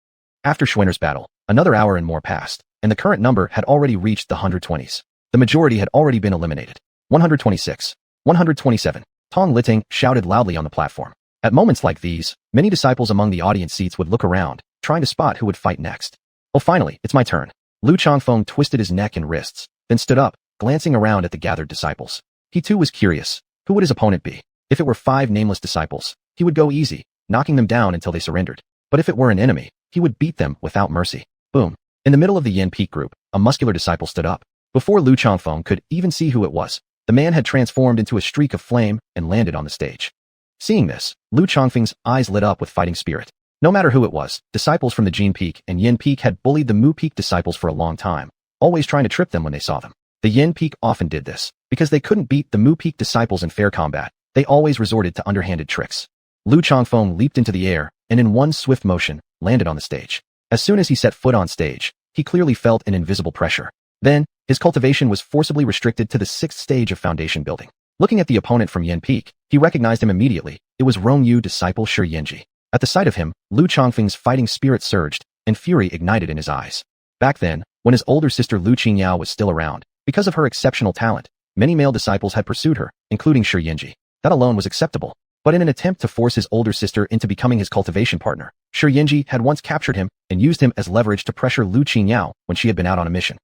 After Shue'er's battle, another hour and more passed, and the current number had already reached the 120s. The majority had already been eliminated. 126. 127. Tong Liting shouted loudly on the platform. At moments like these, many disciples among the audience seats would look around, trying to spot who would fight next. "Oh, finally, it's my turn." Lu Chongfeng twisted his neck and wrists, then stood up, glancing around at the gathered disciples. He too was curious. Who would his opponent be? If it were 5 nameless disciples, he would go easy, knocking them down until they surrendered. But if it were an enemy, he would beat them without mercy. Boom. In the middle of the Yin Peak group, a muscular disciple stood up. Before Lu Chongfeng could even see who it was, the man had transformed into a streak of flame and landed on the stage. Seeing this, Lu Chongfeng's eyes lit up with fighting spirit. No matter who it was, disciples from the Jin Peak and Yin Peak had bullied the Mu Peak disciples for a long time, always trying to trip them when they saw them. The Yin Peak often did this. Because they couldn't beat the Mu Peak disciples in fair combat, they always resorted to underhanded tricks. Lu Chongfeng leaped into the air, and in one swift motion, landed on the stage. As soon as he set foot on stage, he clearly felt an invisible pressure. Then, his cultivation was forcibly restricted to the 6th stage of foundation building. Looking at the opponent from Yin Peak, he recognized him immediately. It was Rongyu disciple Shi Yanji. At the sight of him, Lu Chongfeng's fighting spirit surged, and fury ignited in his eyes. Back then, when his older sister Lu Qingyao was still around, because of her exceptional talent, many male disciples had pursued her, including Shi Yanji. That alone was acceptable. But in an attempt to force his older sister into becoming his cultivation partner, Shi Yanji had once captured him and used him as leverage to pressure Lu Qingyao when she had been out on a mission.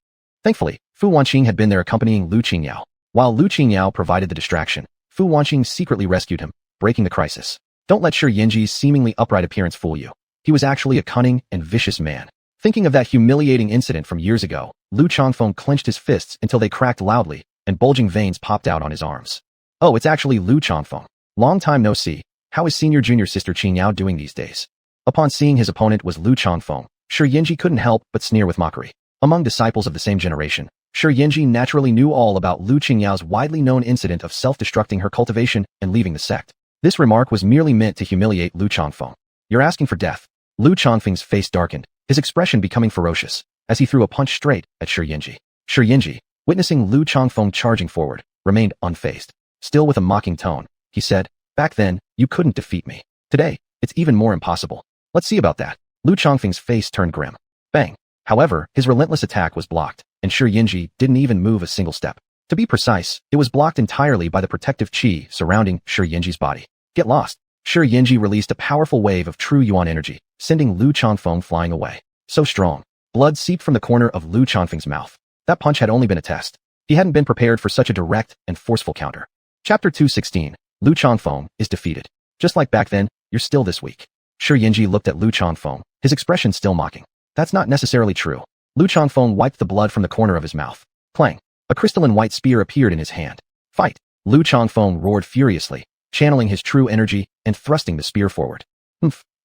Thankfully, Fu Wanqing had been there accompanying Lu Qingyao. While Lu Qingyao provided the distraction, Fu Wanqing secretly rescued him, breaking the crisis. Don't let Shi Yinji's seemingly upright appearance fool you. He was actually a cunning and vicious man. Thinking of that humiliating incident from years ago, Lu Changfeng clenched his fists until they cracked loudly, and bulging veins popped out on his arms. Oh, it's actually Lu Changfeng. Long time no see. How is senior junior sister Qing Yao doing these days? Upon seeing his opponent was Lu Changfeng, Shi Yinji couldn't help but sneer with mockery. Among disciples of the same generation, Shi Yinji naturally knew all about Lu Qingyao's widely known incident of self-destructing her cultivation and leaving the sect. This remark was merely meant to humiliate Lu Changfeng. You're asking for death. Lu Changfeng's face darkened, his expression becoming ferocious, as he threw a punch straight at Shi Yinji. Shi Yinji, witnessing Lu Changfeng charging forward, remained unfazed. Still with a mocking tone, he said, "Back then, you couldn't defeat me. Today, it's even more impossible. Let's see about that." Lu Changfeng's face turned grim. Bang. However, his relentless attack was blocked, and Shi Yinji didn't even move a single step. To be precise, it was blocked entirely by the protective qi surrounding Shi Yinji's body. Get lost. Shi Yinji released a powerful wave of true yuan energy, sending Lu Changfeng flying away. So strong. Blood seeped from the corner of Lu Changfeng's mouth. That punch had only been a test. He hadn't been prepared for such a direct and forceful counter. Chapter 216. Lu Changfeng is defeated. Just like back then, you're still this weak. Shi Yinji looked at Lu Changfeng, his expression still mocking. That's not necessarily true. Lu Changfeng wiped the blood from the corner of his mouth. Clang. A crystalline white spear appeared in his hand. Fight. Lu Changfeng roared furiously, channeling his true energy and thrusting the spear forward.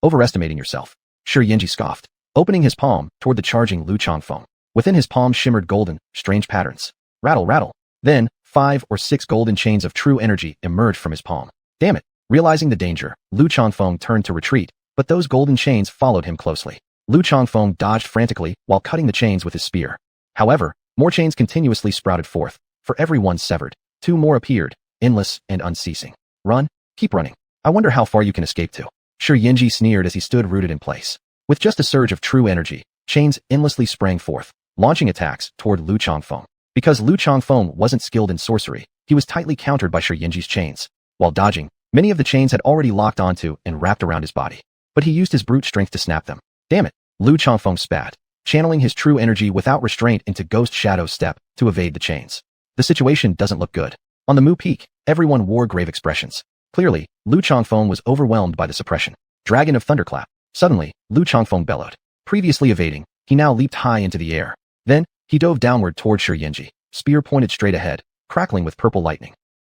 Overestimating yourself. Shi Yinji scoffed, opening his palm toward the charging Lu Changfeng. Within his palm shimmered golden, strange patterns. Rattle, rattle. Then, 5 or 6 golden chains of true energy emerged from his palm. Damn it. Realizing the danger, Lu Changfeng turned to retreat, but those golden chains followed him closely. Lu Changfeng dodged frantically while cutting the chains with his spear. However, more chains continuously sprouted forth. For every one severed, 2 more appeared, endless and unceasing. Run, keep running. I wonder how far you can escape to. Shi Yinji sneered as he stood rooted in place. With just a surge of true energy, chains endlessly sprang forth, launching attacks toward Lu Changfeng. Because Lu Changfeng wasn't skilled in sorcery, he was tightly countered by Shi Yinji's chains. While dodging, many of the chains had already locked onto and wrapped around his body. But he used his brute strength to snap them. Damn it. Lu Changfeng spat, channeling his true energy without restraint into Ghost Shadow's step to evade the chains. The situation doesn't look good. On the Mu Peak, everyone wore grave expressions. Clearly, Lu Changfeng was overwhelmed by the suppression. Dragon of Thunderclap. Suddenly, Lu Changfeng bellowed. Previously evading, he now leaped high into the air. Then, he dove downward toward Shi Yinji, spear pointed straight ahead, crackling with purple lightning.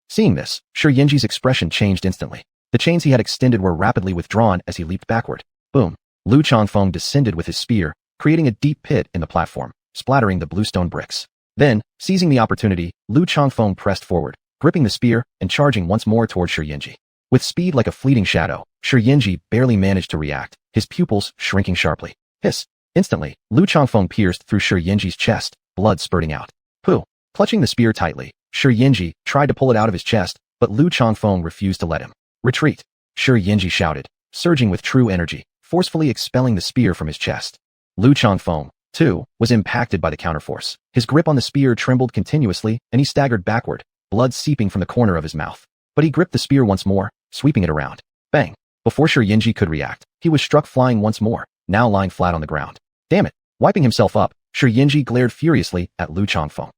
Seeing this, Shi Yinji's expression changed instantly. The chains he had extended were rapidly withdrawn as he leaped backward. Boom. Lu Changfeng descended with his spear, creating a deep pit in the platform, splattering the bluestone bricks. Then, seizing the opportunity, Lu Changfeng pressed forward, gripping the spear and charging once more toward Shi Yinji. With speed like a fleeting shadow, Shi Yinji barely managed to react, his pupils shrinking sharply. Hiss. Instantly, Lu Changfeng pierced through Shi Yinji's chest, blood spurting out. Pooh. Clutching the spear tightly, Shi Yinji tried to pull it out of his chest, but Lu Changfeng refused to let him. Retreat. Shi Yinji shouted, surging with true energy, forcefully expelling the spear from his chest. Lu Changfeng, too, was impacted by the counterforce. His grip on the spear trembled continuously, and he staggered backward, blood seeping from the corner of his mouth. But he gripped the spear once more, sweeping it around. Bang! Before Shi Yinji could react, he was struck flying once more, now lying flat on the ground. Damn it! Wiping himself up, Shi Yinji glared furiously at Lu Changfeng.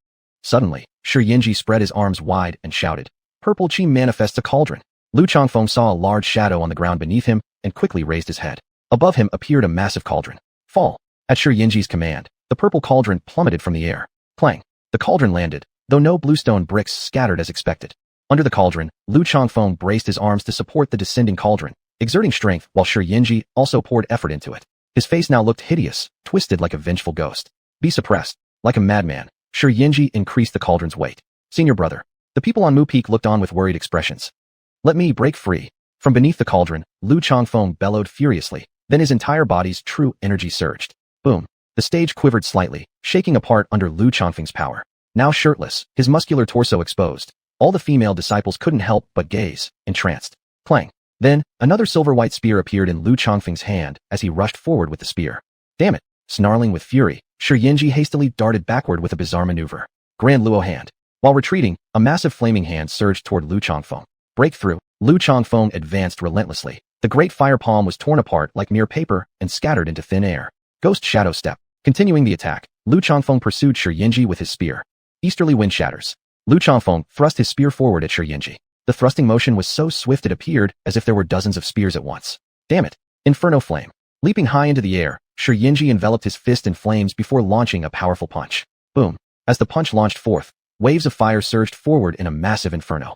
Suddenly, Shi Yinji spread his arms wide and shouted, "Purple Qi manifests a cauldron." Lu Changfeng saw a large shadow on the ground beneath him and quickly raised his head. Above him appeared a massive cauldron. Fall. At Shi Yinji's command, the purple cauldron plummeted from the air. Clang. The cauldron landed, though no bluestone bricks scattered as expected. Under the cauldron, Lu Changfeng braced his arms to support the descending cauldron, exerting strength while Shi Yinji also poured effort into it. His face now looked hideous, twisted like a vengeful ghost. Be suppressed. Like a madman, Shi Yinji increased the cauldron's weight. Senior brother. The people on Mu Peak looked on with worried expressions. Let me break free. From beneath the cauldron, Lu Changfeng bellowed furiously, then his entire body's true energy surged. Boom. The stage quivered slightly, shaking apart under Lu Changfeng's power. Now shirtless, his muscular torso exposed, all the female disciples couldn't help but gaze, entranced. Clang. Then, another silver-white spear appeared in Lu Changfeng's hand as he rushed forward with the spear. Damn it. Snarling with fury, Shi Yinji hastily darted backward with a bizarre maneuver. Grand Luo hand. While retreating, a massive flaming hand surged toward Lu Changfeng. Breakthrough. Lu Changfeng advanced relentlessly. The great fire palm was torn apart like mere paper and scattered into thin air. Ghost Shadow Step. Continuing the attack, Lu Changfeng pursued Shi Yinji with his spear. Easterly wind shatters. Lu Changfeng thrust his spear forward at Shi Yinji. The thrusting motion was so swift it appeared as if there were dozens of spears at once. Damn it! Inferno flame. Leaping high into the air, Shi enveloped his fist in flames before launching a powerful punch. Boom. As the punch launched forth, waves of fire surged forward in a massive inferno.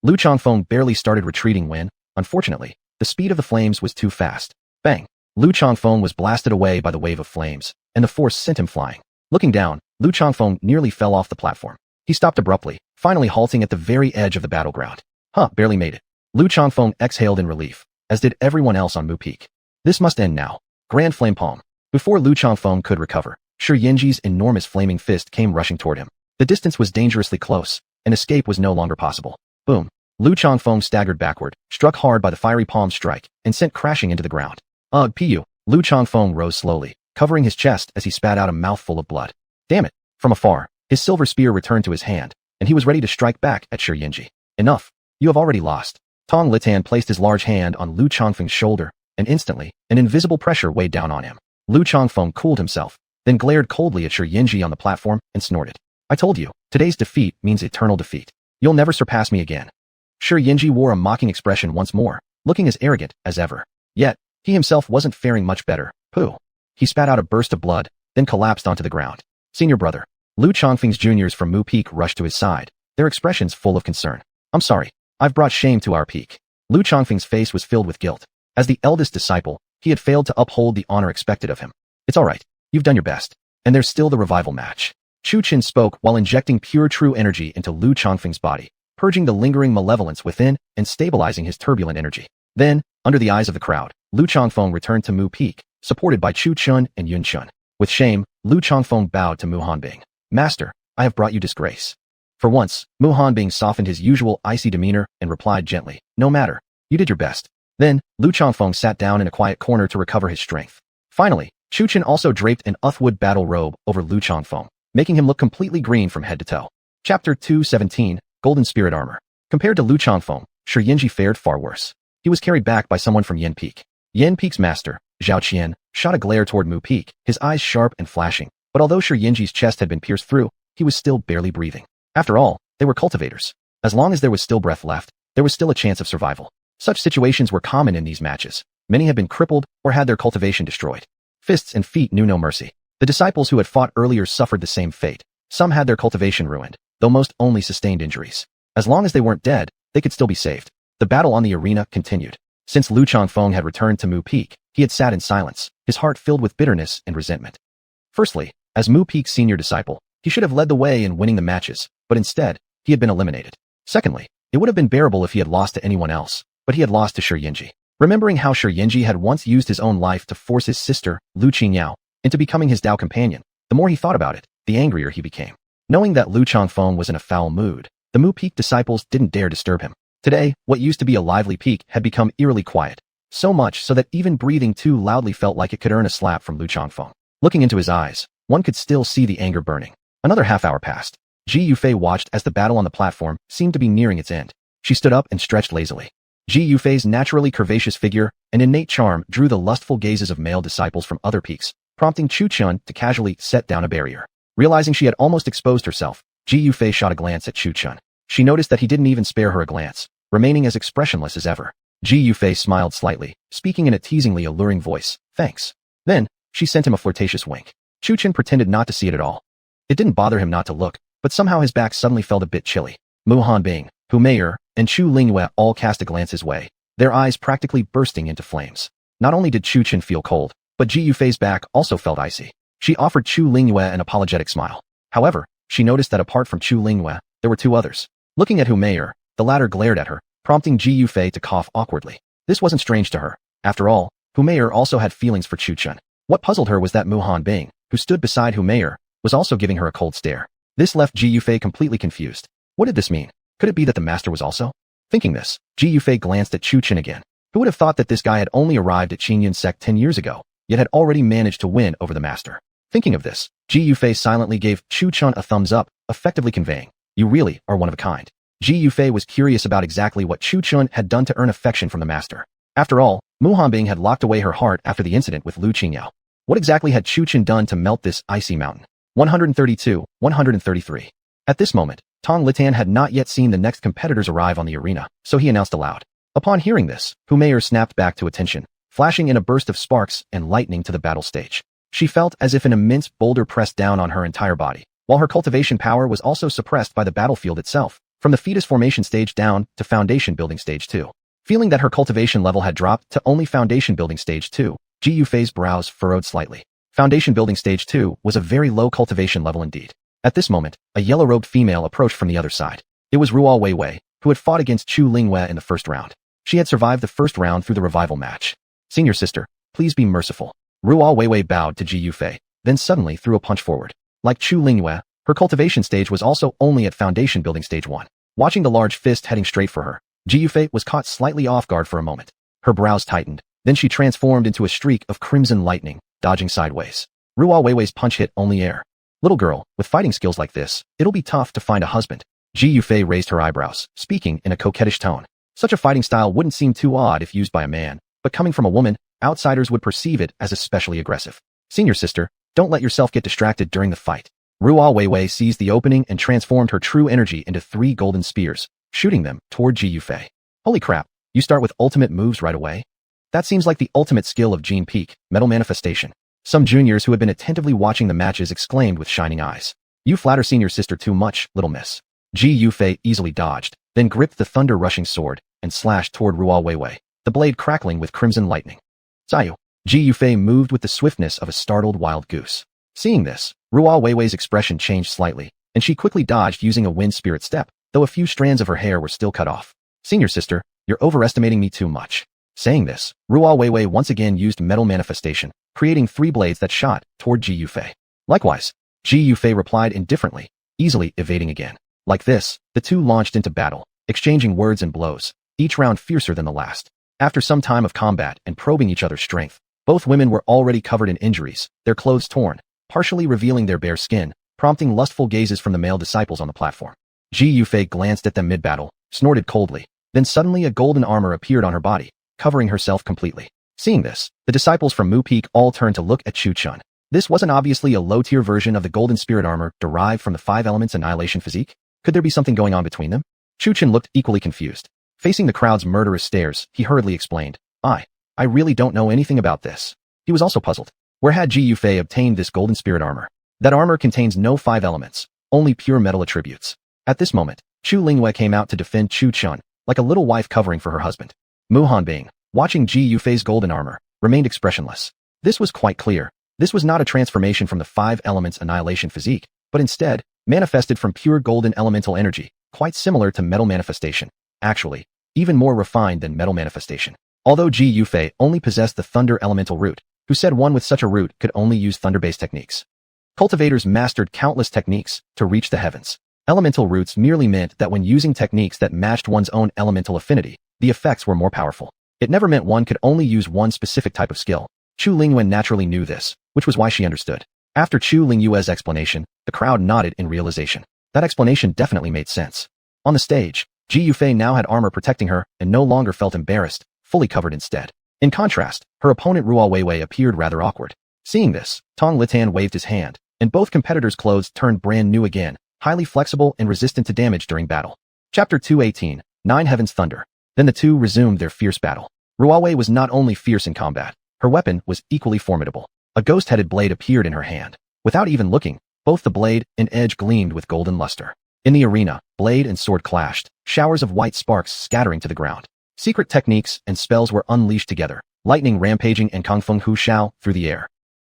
Lu Changfeng barely started retreating when, unfortunately, the speed of the flames was too fast. Bang! Lu Changfeng was blasted away by the wave of flames, and the force sent him flying. Looking down, Lu Changfeng nearly fell off the platform. He stopped abruptly, finally halting at the very edge of the battleground. Barely made it. Lu Changfeng exhaled in relief, as did everyone else on Mu Peak. This must end now. Grand Flame Palm. Before Lu Changfeng could recover, Shi Yinji's enormous flaming fist came rushing toward him. The distance was dangerously close, and escape was no longer possible. Boom. Lu Changfeng staggered backward, struck hard by the fiery palm strike, and sent crashing into the ground. Pu. Lu Changfeng rose slowly, covering his chest as he spat out a mouthful of blood. Damn it. From afar, his silver spear returned to his hand, and he was ready to strike back at Shi Yinji. Enough. You have already lost. Tong Litan placed his large hand on Lu Changfeng's shoulder, and instantly, an invisible pressure weighed down on him. Lu Changfeng cooled himself, then glared coldly at Shi Yinji on the platform and snorted. I told you, today's defeat means eternal defeat. You'll never surpass me again. Shi Yinji wore a mocking expression once more, looking as arrogant as ever. Yet, he himself wasn't faring much better. Pooh. He spat out a burst of blood, then collapsed onto the ground. Senior brother. Lu Changfeng's juniors from Mu Peak rushed to his side, their expressions full of concern. I'm sorry. I've brought shame to our peak. Lu Changfeng's face was filled with guilt. As the eldest disciple, he had failed to uphold the honor expected of him. It's all right. You've done your best. And there's still the revival match. Chu Qin spoke while injecting pure true energy into Lu Changfeng's body, purging the lingering malevolence within and stabilizing his turbulent energy. Then, under the eyes of the crowd, Lu Changfeng returned to Mu Peak, supported by Chu Chun and Yun Chun. With shame, Lu Changfeng bowed to Mu Hanbing. Master, I have brought you disgrace. For once, Mu Hanbing softened his usual icy demeanor and replied gently, no matter. You did your best. Then, Lu Changfeng sat down in a quiet corner to recover his strength. Finally, Chu Qin also draped an Uthwood battle robe over Lu Changfeng, making him look completely green from head to toe. Chapter 217, Golden Spirit Armor. Compared to Lu Changfeng, Shi Yinji fared far worse. He was carried back by someone from Yen Peak. Yen Peak's master, Zhao Qian, shot a glare toward Mu Peak, his eyes sharp and flashing, but although Shi Yinji's chest had been pierced through, he was still barely breathing. After all, they were cultivators. As long as there was still breath left, there was still a chance of survival. Such situations were common in these matches. Many had been crippled or had their cultivation destroyed. Fists and feet knew no mercy. The disciples who had fought earlier suffered the same fate. Some had their cultivation ruined, though most only sustained injuries. As long as they weren't dead, they could still be saved. The battle on the arena continued. Since Lu Changfeng had returned to Mu Peak, he had sat in silence, his heart filled with bitterness and resentment. Firstly, as Mu Peak's senior disciple, he should have led the way in winning the matches, but instead, he had been eliminated. Secondly, it would have been bearable if he had lost to anyone else, but he had lost to Shi Yinji. Remembering how Shi Yinji had once used his own life to force his sister, Lu Qingyao, into becoming his Dao companion, the more he thought about it, the angrier he became. Knowing that Lu Changfeng was in a foul mood, the Mu Peak disciples didn't dare disturb him. Today, what used to be a lively peak had become eerily quiet. So much so that even breathing too loudly felt like it could earn a slap from Lu Changfeng. Looking into his eyes, one could still see the anger burning. Another half hour passed. Ji Yufei watched as the battle on the platform seemed to be nearing its end. She stood up and stretched lazily. Ji Yufei's naturally curvaceous figure and innate charm drew the lustful gazes of male disciples from other peaks, prompting Chu Chun to casually set down a barrier. Realizing she had almost exposed herself, Ji Yufei shot a glance at Chu Chun. She noticed that he didn't even spare her a glance, remaining as expressionless as ever. Ji Yufei smiled slightly, speaking in a teasingly alluring voice. Thanks. Then, she sent him a flirtatious wink. Chu Chun pretended not to see it at all. It didn't bother him not to look, but somehow his back suddenly felt a bit chilly. Mu Hanbing, Hu Meier, and Chu Lingyue all cast a glance his way, their eyes practically bursting into flames. Not only did Chu Chun feel cold, but Ji Yufei's back also felt icy. She offered Chu Lingyue an apologetic smile. However, she noticed that apart from Chu Lingyue, there were two others. Looking at Hu Meier, the latter glared at her, prompting Ji Yufei to cough awkwardly. This wasn't strange to her. After all, Hu Meier also had feelings for Chu Chun. What puzzled her was that Mu Hanbing, who stood beside Hu Meier, was also giving her a cold stare. This left Ji Yufei completely confused. What did this mean? Could it be that the master was also? Thinking this, Ji Yufei glanced at Chu Chun again. Who would have thought that this guy had only arrived at Qingyun sect 10 years ago, yet had already managed to win over the master? Thinking of this, Ji Yufei silently gave Chu Chun a thumbs up, effectively conveying, you really are one of a kind. Ji Yufei was curious about exactly what Chu Chun had done to earn affection from the master. After all, Mu Hanbing had locked away her heart after the incident with Lu Qingyao. What exactly had Chu Chun done to melt this icy mountain? 132, 133. At this moment, Tong Litan had not yet seen the next competitors arrive on the arena, so he announced aloud. Upon hearing this, Humiliation snapped back to attention, flashing in a burst of sparks and lightning to the battle stage. She felt as if an immense boulder pressed down on her entire body, while her cultivation power was also suppressed by the battlefield itself, from the fetus formation stage down to foundation building stage 2. Feeling that her cultivation level had dropped to only foundation building stage 2, Ji Yufei's brows furrowed slightly. Foundation building stage 2 was a very low cultivation level indeed. At this moment, a yellow-robed female approached from the other side. It was Ruo Weiwei, who had fought against Chu Lingyue in the first round. She had survived the first round through the revival match. Senior sister, please be merciful. Ruo Weiwei bowed to Ji Yufei, then suddenly threw a punch forward. Like Chu Lingyue, her cultivation stage was also only at foundation building stage 1. Watching the large fist heading straight for her, Ji Yufei was caught slightly off guard for a moment. Her brows tightened, then she transformed into a streak of crimson lightning, dodging sideways. Ruo Weiwei's punch hit only air. Little girl, with fighting skills like this, it'll be tough to find a husband. Ji Yufei raised her eyebrows, speaking in a coquettish tone. Such a fighting style wouldn't seem too odd if used by a man, but coming from a woman, outsiders would perceive it as especially aggressive. Senior sister, don't let yourself get distracted during the fight. Ruo Weiwei seized the opening and transformed her true energy into 3 golden spears, shooting them toward Ji Yufei. Holy crap, you start with ultimate moves right away? That seems like the ultimate skill of Gene Peak, Metal Manifestation. Some juniors who had been attentively watching the matches exclaimed with shining eyes. You flatter senior sister too much, little miss. Ji Yufei easily dodged, then gripped the thunder-rushing sword and slashed toward Ruo Weiwei, the blade crackling with crimson lightning. Zayu. Ji Yufei moved with the swiftness of a startled wild goose. Seeing this, Ruo Weiwei's expression changed slightly, and she quickly dodged using a wind spirit step, though a few strands of her hair were still cut off. Senior sister, you're overestimating me too much. Saying this, Ruo Weiwei once again used Metal Manifestation, creating 3 blades that shot toward Ji Yufei. Likewise, Ji Yufei replied indifferently, easily evading again. Like this, the two launched into battle, exchanging words and blows, each round fiercer than the last. After some time of combat and probing each other's strength, both women were already covered in injuries, their clothes torn, partially revealing their bare skin, prompting lustful gazes from the male disciples on the platform. Ji Yufei glanced at them mid-battle, snorted coldly, then suddenly a golden armor appeared on her body, covering herself completely. Seeing this, the disciples from Mu Peak all turned to look at Chu Chun. This wasn't obviously a low-tier version of the golden spirit armor derived from the 5 elements annihilation physique? Could there be something going on between them? Chu Chun looked equally confused. Facing the crowd's murderous stares, he hurriedly explained, I really don't know anything about this. He was also puzzled. Where had Ji Yufei obtained this golden spirit armor? That armor contains no 5 elements, only pure metal attributes. At this moment, Chu Lingyue came out to defend Chu Chun, like a little wife covering for her husband. Mu Hanbing, watching Ji Yufei's golden armor, remained expressionless. This was quite clear. This was not a transformation from the 5 elements annihilation physique, but instead, manifested from pure golden elemental energy, quite similar to metal manifestation. Actually, even more refined than metal manifestation. Although Ji Yufei only possessed the thunder elemental root, who said one with such a root could only use thunder-based techniques. Cultivators mastered countless techniques to reach the heavens. Elemental roots merely meant that when using techniques that matched one's own elemental affinity, the effects were more powerful. It never meant one could only use one specific type of skill. Chu Lingyue naturally knew this, which was why she understood. After Chu Lingyue's explanation, the crowd nodded in realization. That explanation definitely made sense. On the stage, Ji Yufei now had armor protecting her and no longer felt embarrassed, fully covered instead. In contrast, her opponent Ruo Weiwei appeared rather awkward. Seeing this, Tong Litan waved his hand, and both competitors' clothes turned brand new again, highly flexible and resistant to damage during battle. Chapter 218, 9 Heavens Thunder. Then the two resumed their fierce battle. Ruo Weiwei was not only fierce in combat, her weapon was equally formidable. A ghost-headed blade appeared in her hand. Without even looking, both the blade and edge gleamed with golden luster. In the arena, blade and sword clashed, showers of white sparks scattering to the ground. Secret techniques and spells were unleashed together, lightning rampaging and Kung Fu Hu Shao through the air.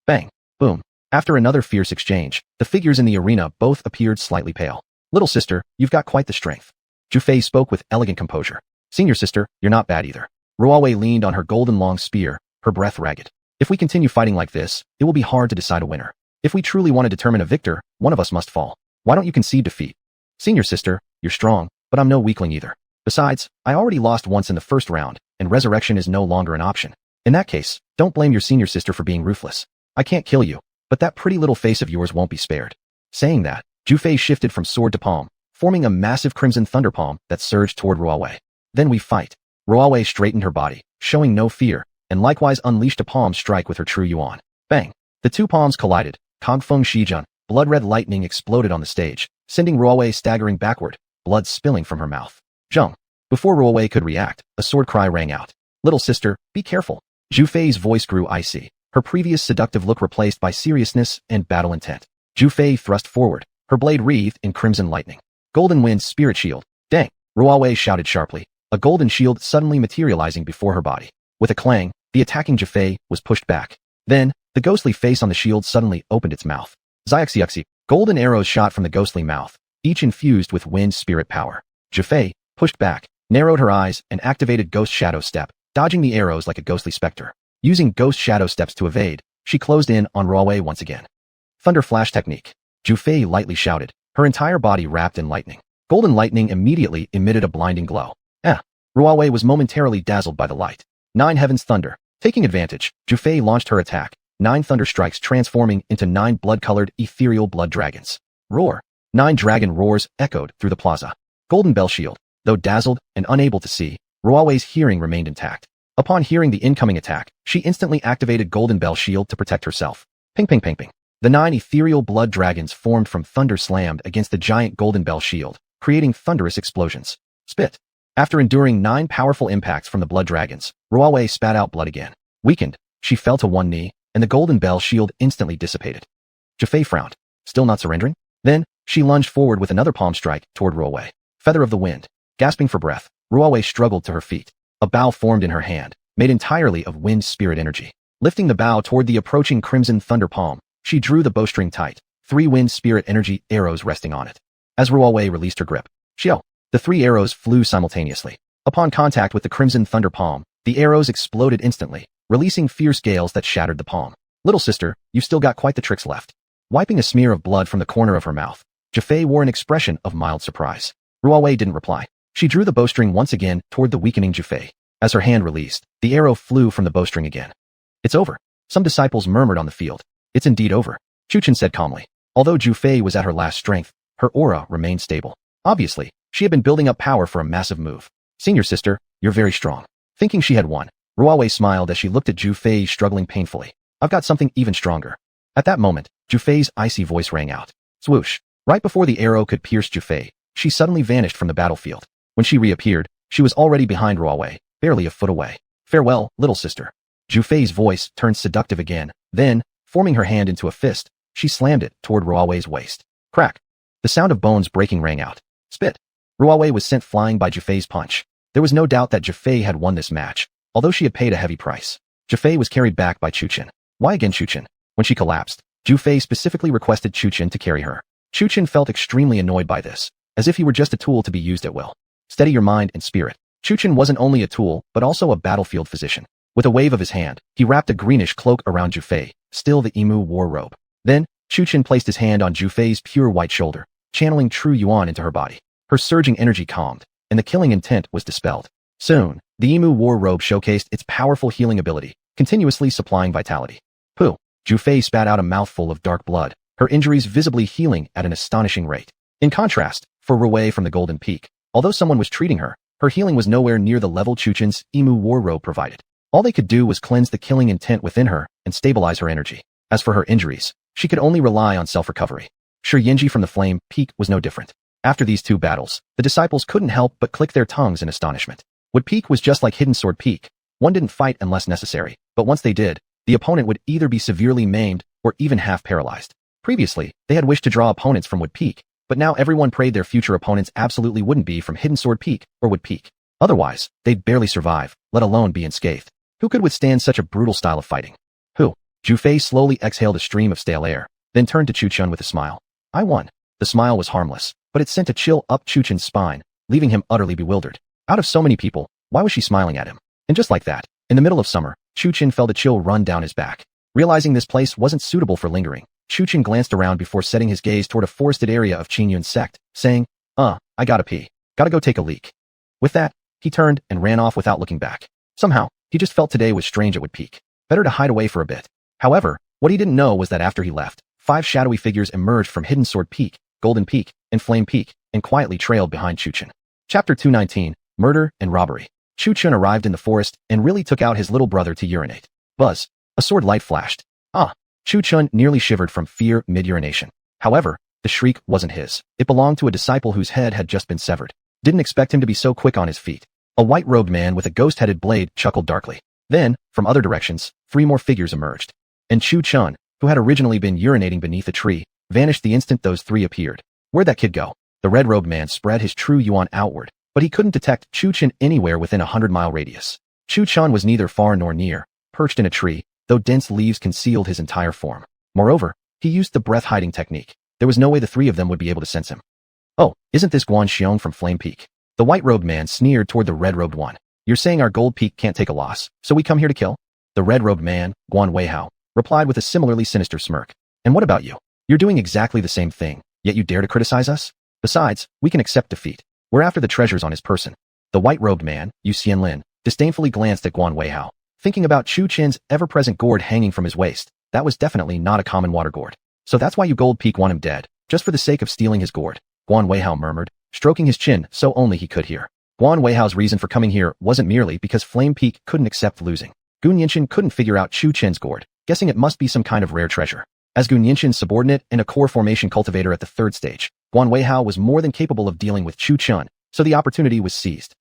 Bang! Boom! After another fierce exchange, the figures in the arena both appeared slightly pale. Little sister, you've got quite the strength. Ju Fei spoke with elegant composure. Senior sister, you're not bad either. Ruo Weiwei leaned on her golden long spear, her breath ragged. If we continue fighting like this, it will be hard to decide a winner. If we truly want to determine a victor, one of us must fall. Why don't you concede defeat? Senior sister, you're strong, but I'm no weakling either. Besides, I already lost once in the first round, and resurrection is no longer an option. In that case, don't blame your senior sister for being ruthless. I can't kill you, but that pretty little face of yours won't be spared. Saying that, Ju Fei shifted from sword to palm, forming a massive crimson thunder palm that surged toward Ruo Weiwei. Then we fight. Ruo Weiwei straightened her body, showing no fear, and likewise unleashed a palm strike with her true yuan. Bang! The two palms collided. Kong Feng Shijun, blood-red lightning exploded on the stage, sending Ruowei staggering backward, blood spilling from her mouth. Zheng. Before Ruowei could react, a sword cry rang out. Little sister, be careful. Zhu Fei's voice grew icy, her previous seductive look replaced by seriousness and battle intent. Zhu Fei thrust forward, her blade wreathed in crimson lightning. Golden Wind's spirit shield. Dang! Ruowei shouted sharply, a golden shield suddenly materializing before her body. With a clang, the attacking Zhu Fei was pushed back. Then, the ghostly face on the shield suddenly opened its mouth. Xiaxi. Golden arrows shot from the ghostly mouth, each infused with wind spirit power. Zhu Fei pushed back, narrowed her eyes, and activated Ghost Shadow Step, dodging the arrows like a ghostly specter. Using Ghost Shadow Steps to evade, she closed in on Ruowei once again. Thunder Flash Technique. Zhu Fei lightly shouted, her entire body wrapped in lightning. Golden lightning immediately emitted a blinding glow. Ruowei was momentarily dazzled by the light. 9 Heavens Thunder. Taking advantage, Zhu Fei launched her attack, 9 thunder strikes transforming into 9 blood-colored ethereal blood dragons. Roar. 9 dragon roars echoed through the plaza. Golden Bell Shield. Though dazzled and unable to see, Ruowei's hearing remained intact. Upon hearing the incoming attack, she instantly activated Golden Bell Shield to protect herself. Ping ping ping ping. The 9 ethereal blood dragons formed from thunder slammed against the giant Golden Bell Shield, creating thunderous explosions. Spit. After enduring 9 powerful impacts from the blood dragons, Ruowei spat out blood again. Weakened, she fell to one knee, and the Golden Bell Shield instantly dissipated. Zhu Fei frowned. Still not surrendering? Then, she lunged forward with another palm strike toward Ruowei. Feather of the Wind. Gasping for breath, Ruowei struggled to her feet. A bow formed in her hand, made entirely of wind spirit energy. Lifting the bow toward the approaching Crimson Thunder palm, she drew the bowstring tight, 3 wind spirit energy arrows resting on it. As Ruowei released her grip, Xiao, the 3 arrows flew simultaneously. Upon contact with the Crimson Thunder palm, the arrows exploded instantly, releasing fierce gales that shattered the palm. Little sister, you've still got quite the tricks left. Wiping a smear of blood from the corner of her mouth, Zhu Fei wore an expression of mild surprise. Ruowei didn't reply. She drew the bowstring once again toward the weakening Zhu Fei. As her hand released, the arrow flew from the bowstring again. It's over. Some disciples murmured on the field. It's indeed over, Chuchen said calmly. Although Zhu Fei was at her last strength, her aura remained stable. Obviously, she had been building up power for a massive move. Senior sister, you're very strong. Thinking she had won, Ruowei smiled as she looked at Zhu Fei struggling painfully. I've got something even stronger. At that moment, Zhu Fei's icy voice rang out. Swoosh. Right before the arrow could pierce Zhu Fei, she suddenly vanished from the battlefield. When she reappeared, she was already behind Ruowei, barely a foot away. Farewell, little sister. Zhu Fei's voice turned seductive again. Then, forming her hand into a fist, she slammed it toward Ruowei's waist. Crack. The sound of bones breaking rang out. Spit. Ruowei was sent flying by Zhu Fei's punch. There was no doubt that Zhu Fei had won this match, although she had paid a heavy price. Zhu Fei was carried back by Chuchen. Why again Chuchen? When she collapsed, Zhu Fei specifically requested Chuchen to carry her. Chuchen felt extremely annoyed by this, as if he were just a tool to be used at will. Steady your mind and spirit. Chuchen wasn't only a tool, but also a battlefield physician. With a wave of his hand, he wrapped a greenish cloak around Zhu Fei, still the Emu war robe. Then, Chuchen placed his hand on Zhu Fei's pure white shoulder, channeling true yuan into her body. Her surging energy calmed, and the killing intent was dispelled. Soon, the Emu war robe showcased its powerful healing ability, continuously supplying vitality. Pooh! Zhu Fei spat out a mouthful of dark blood, her injuries visibly healing at an astonishing rate. In contrast, for Ruowei from the Golden Peak, although someone was treating her, her healing was nowhere near the level Chuchen's Emu war robe provided. All they could do was cleanse the killing intent within her and stabilize her energy. As for her injuries, she could only rely on self-recovery. Shi Yinji from the Flame Peak was no different. After these 2 battles, the disciples couldn't help but click their tongues in astonishment. Wood Peak was just like Hidden Sword Peak. One didn't fight unless necessary, but once they did, the opponent would either be severely maimed or even half paralyzed. Previously, they had wished to draw opponents from Wood Peak, but now everyone prayed their future opponents absolutely wouldn't be from Hidden Sword Peak or Wood Peak. Otherwise, they'd barely survive, let alone be unscathed. Who could withstand such a brutal style of fighting? Who? Zhu Fei slowly exhaled a stream of stale air, then turned to Chuchen with a smile. I won. The smile was harmless, but it sent a chill up Chuchen's spine, leaving him utterly bewildered. Out of so many people, why was she smiling at him? And just like that, in the middle of summer, Chuchen felt a chill run down his back. Realizing this place wasn't suitable for lingering, Chuchen glanced around before setting his gaze toward a forested area of Qingyun's sect, saying, I gotta pee. Gotta go take a leak. With that, he turned and ran off without looking back. Somehow, he just felt today was strange at Wood Peak. Better to hide away for a bit. However, what he didn't know was that after he left, 5 shadowy figures emerged from Hidden Sword Peak, Golden Peak, and Flame Peak, and quietly trailed behind Chuchen. Chapter 219, Murder and Robbery. Chuchen arrived in the forest and really took out his little brother to urinate. Buzz. A sword light flashed. Chuchen nearly shivered from fear mid-urination. However, The shriek wasn't his. It belonged to a disciple whose head had just been severed. Didn't expect him to be so quick on his feet. A white-robed man with a ghost-headed blade chuckled darkly. Then, from other directions, 3 more figures emerged. And Chu Chun, who had originally been urinating beneath a tree, vanished the instant those 3 appeared. Where'd that kid go? The red-robed man spread his true yuan outward, but he couldn't detect Chu Chun anywhere within a 100-mile radius. Chu Chun was neither far nor near, perched in a tree, though dense leaves concealed his entire form. Moreover, he used the breath-hiding technique. There was no way the 3 of them would be able to sense him. Oh, isn't this Guan Xiong from Flame Peak? The white-robed man sneered toward the red-robed one. You're saying our gold peak can't take a loss, so we come here to kill? The red-robed man, Guan Weihao, replied with a similarly sinister smirk. And what about you? You're doing exactly the same thing, yet you dare to criticize us? Besides, we can accept defeat. We're after the treasures on his person. The white-robed man, Yu Xianlin, disdainfully glanced at Guan Weihao, thinking about Chu Chin's ever-present gourd hanging from his waist. That was definitely not a common water gourd. So that's why you Gold Peak want him dead, just for the sake of stealing his gourd, Guan Weihao murmured, stroking his chin so only he could hear. Guan Weihao's reason for coming here wasn't merely because Flame Peak couldn't accept losing. Gun Yinshin couldn't figure out Chu Chin's gourd, guessing it must be some kind of rare treasure. As Gun Yinshin's subordinate and a core formation cultivator at the 3rd stage, Guan Weihao was more than capable of dealing with Chu Chun, so the opportunity was seized.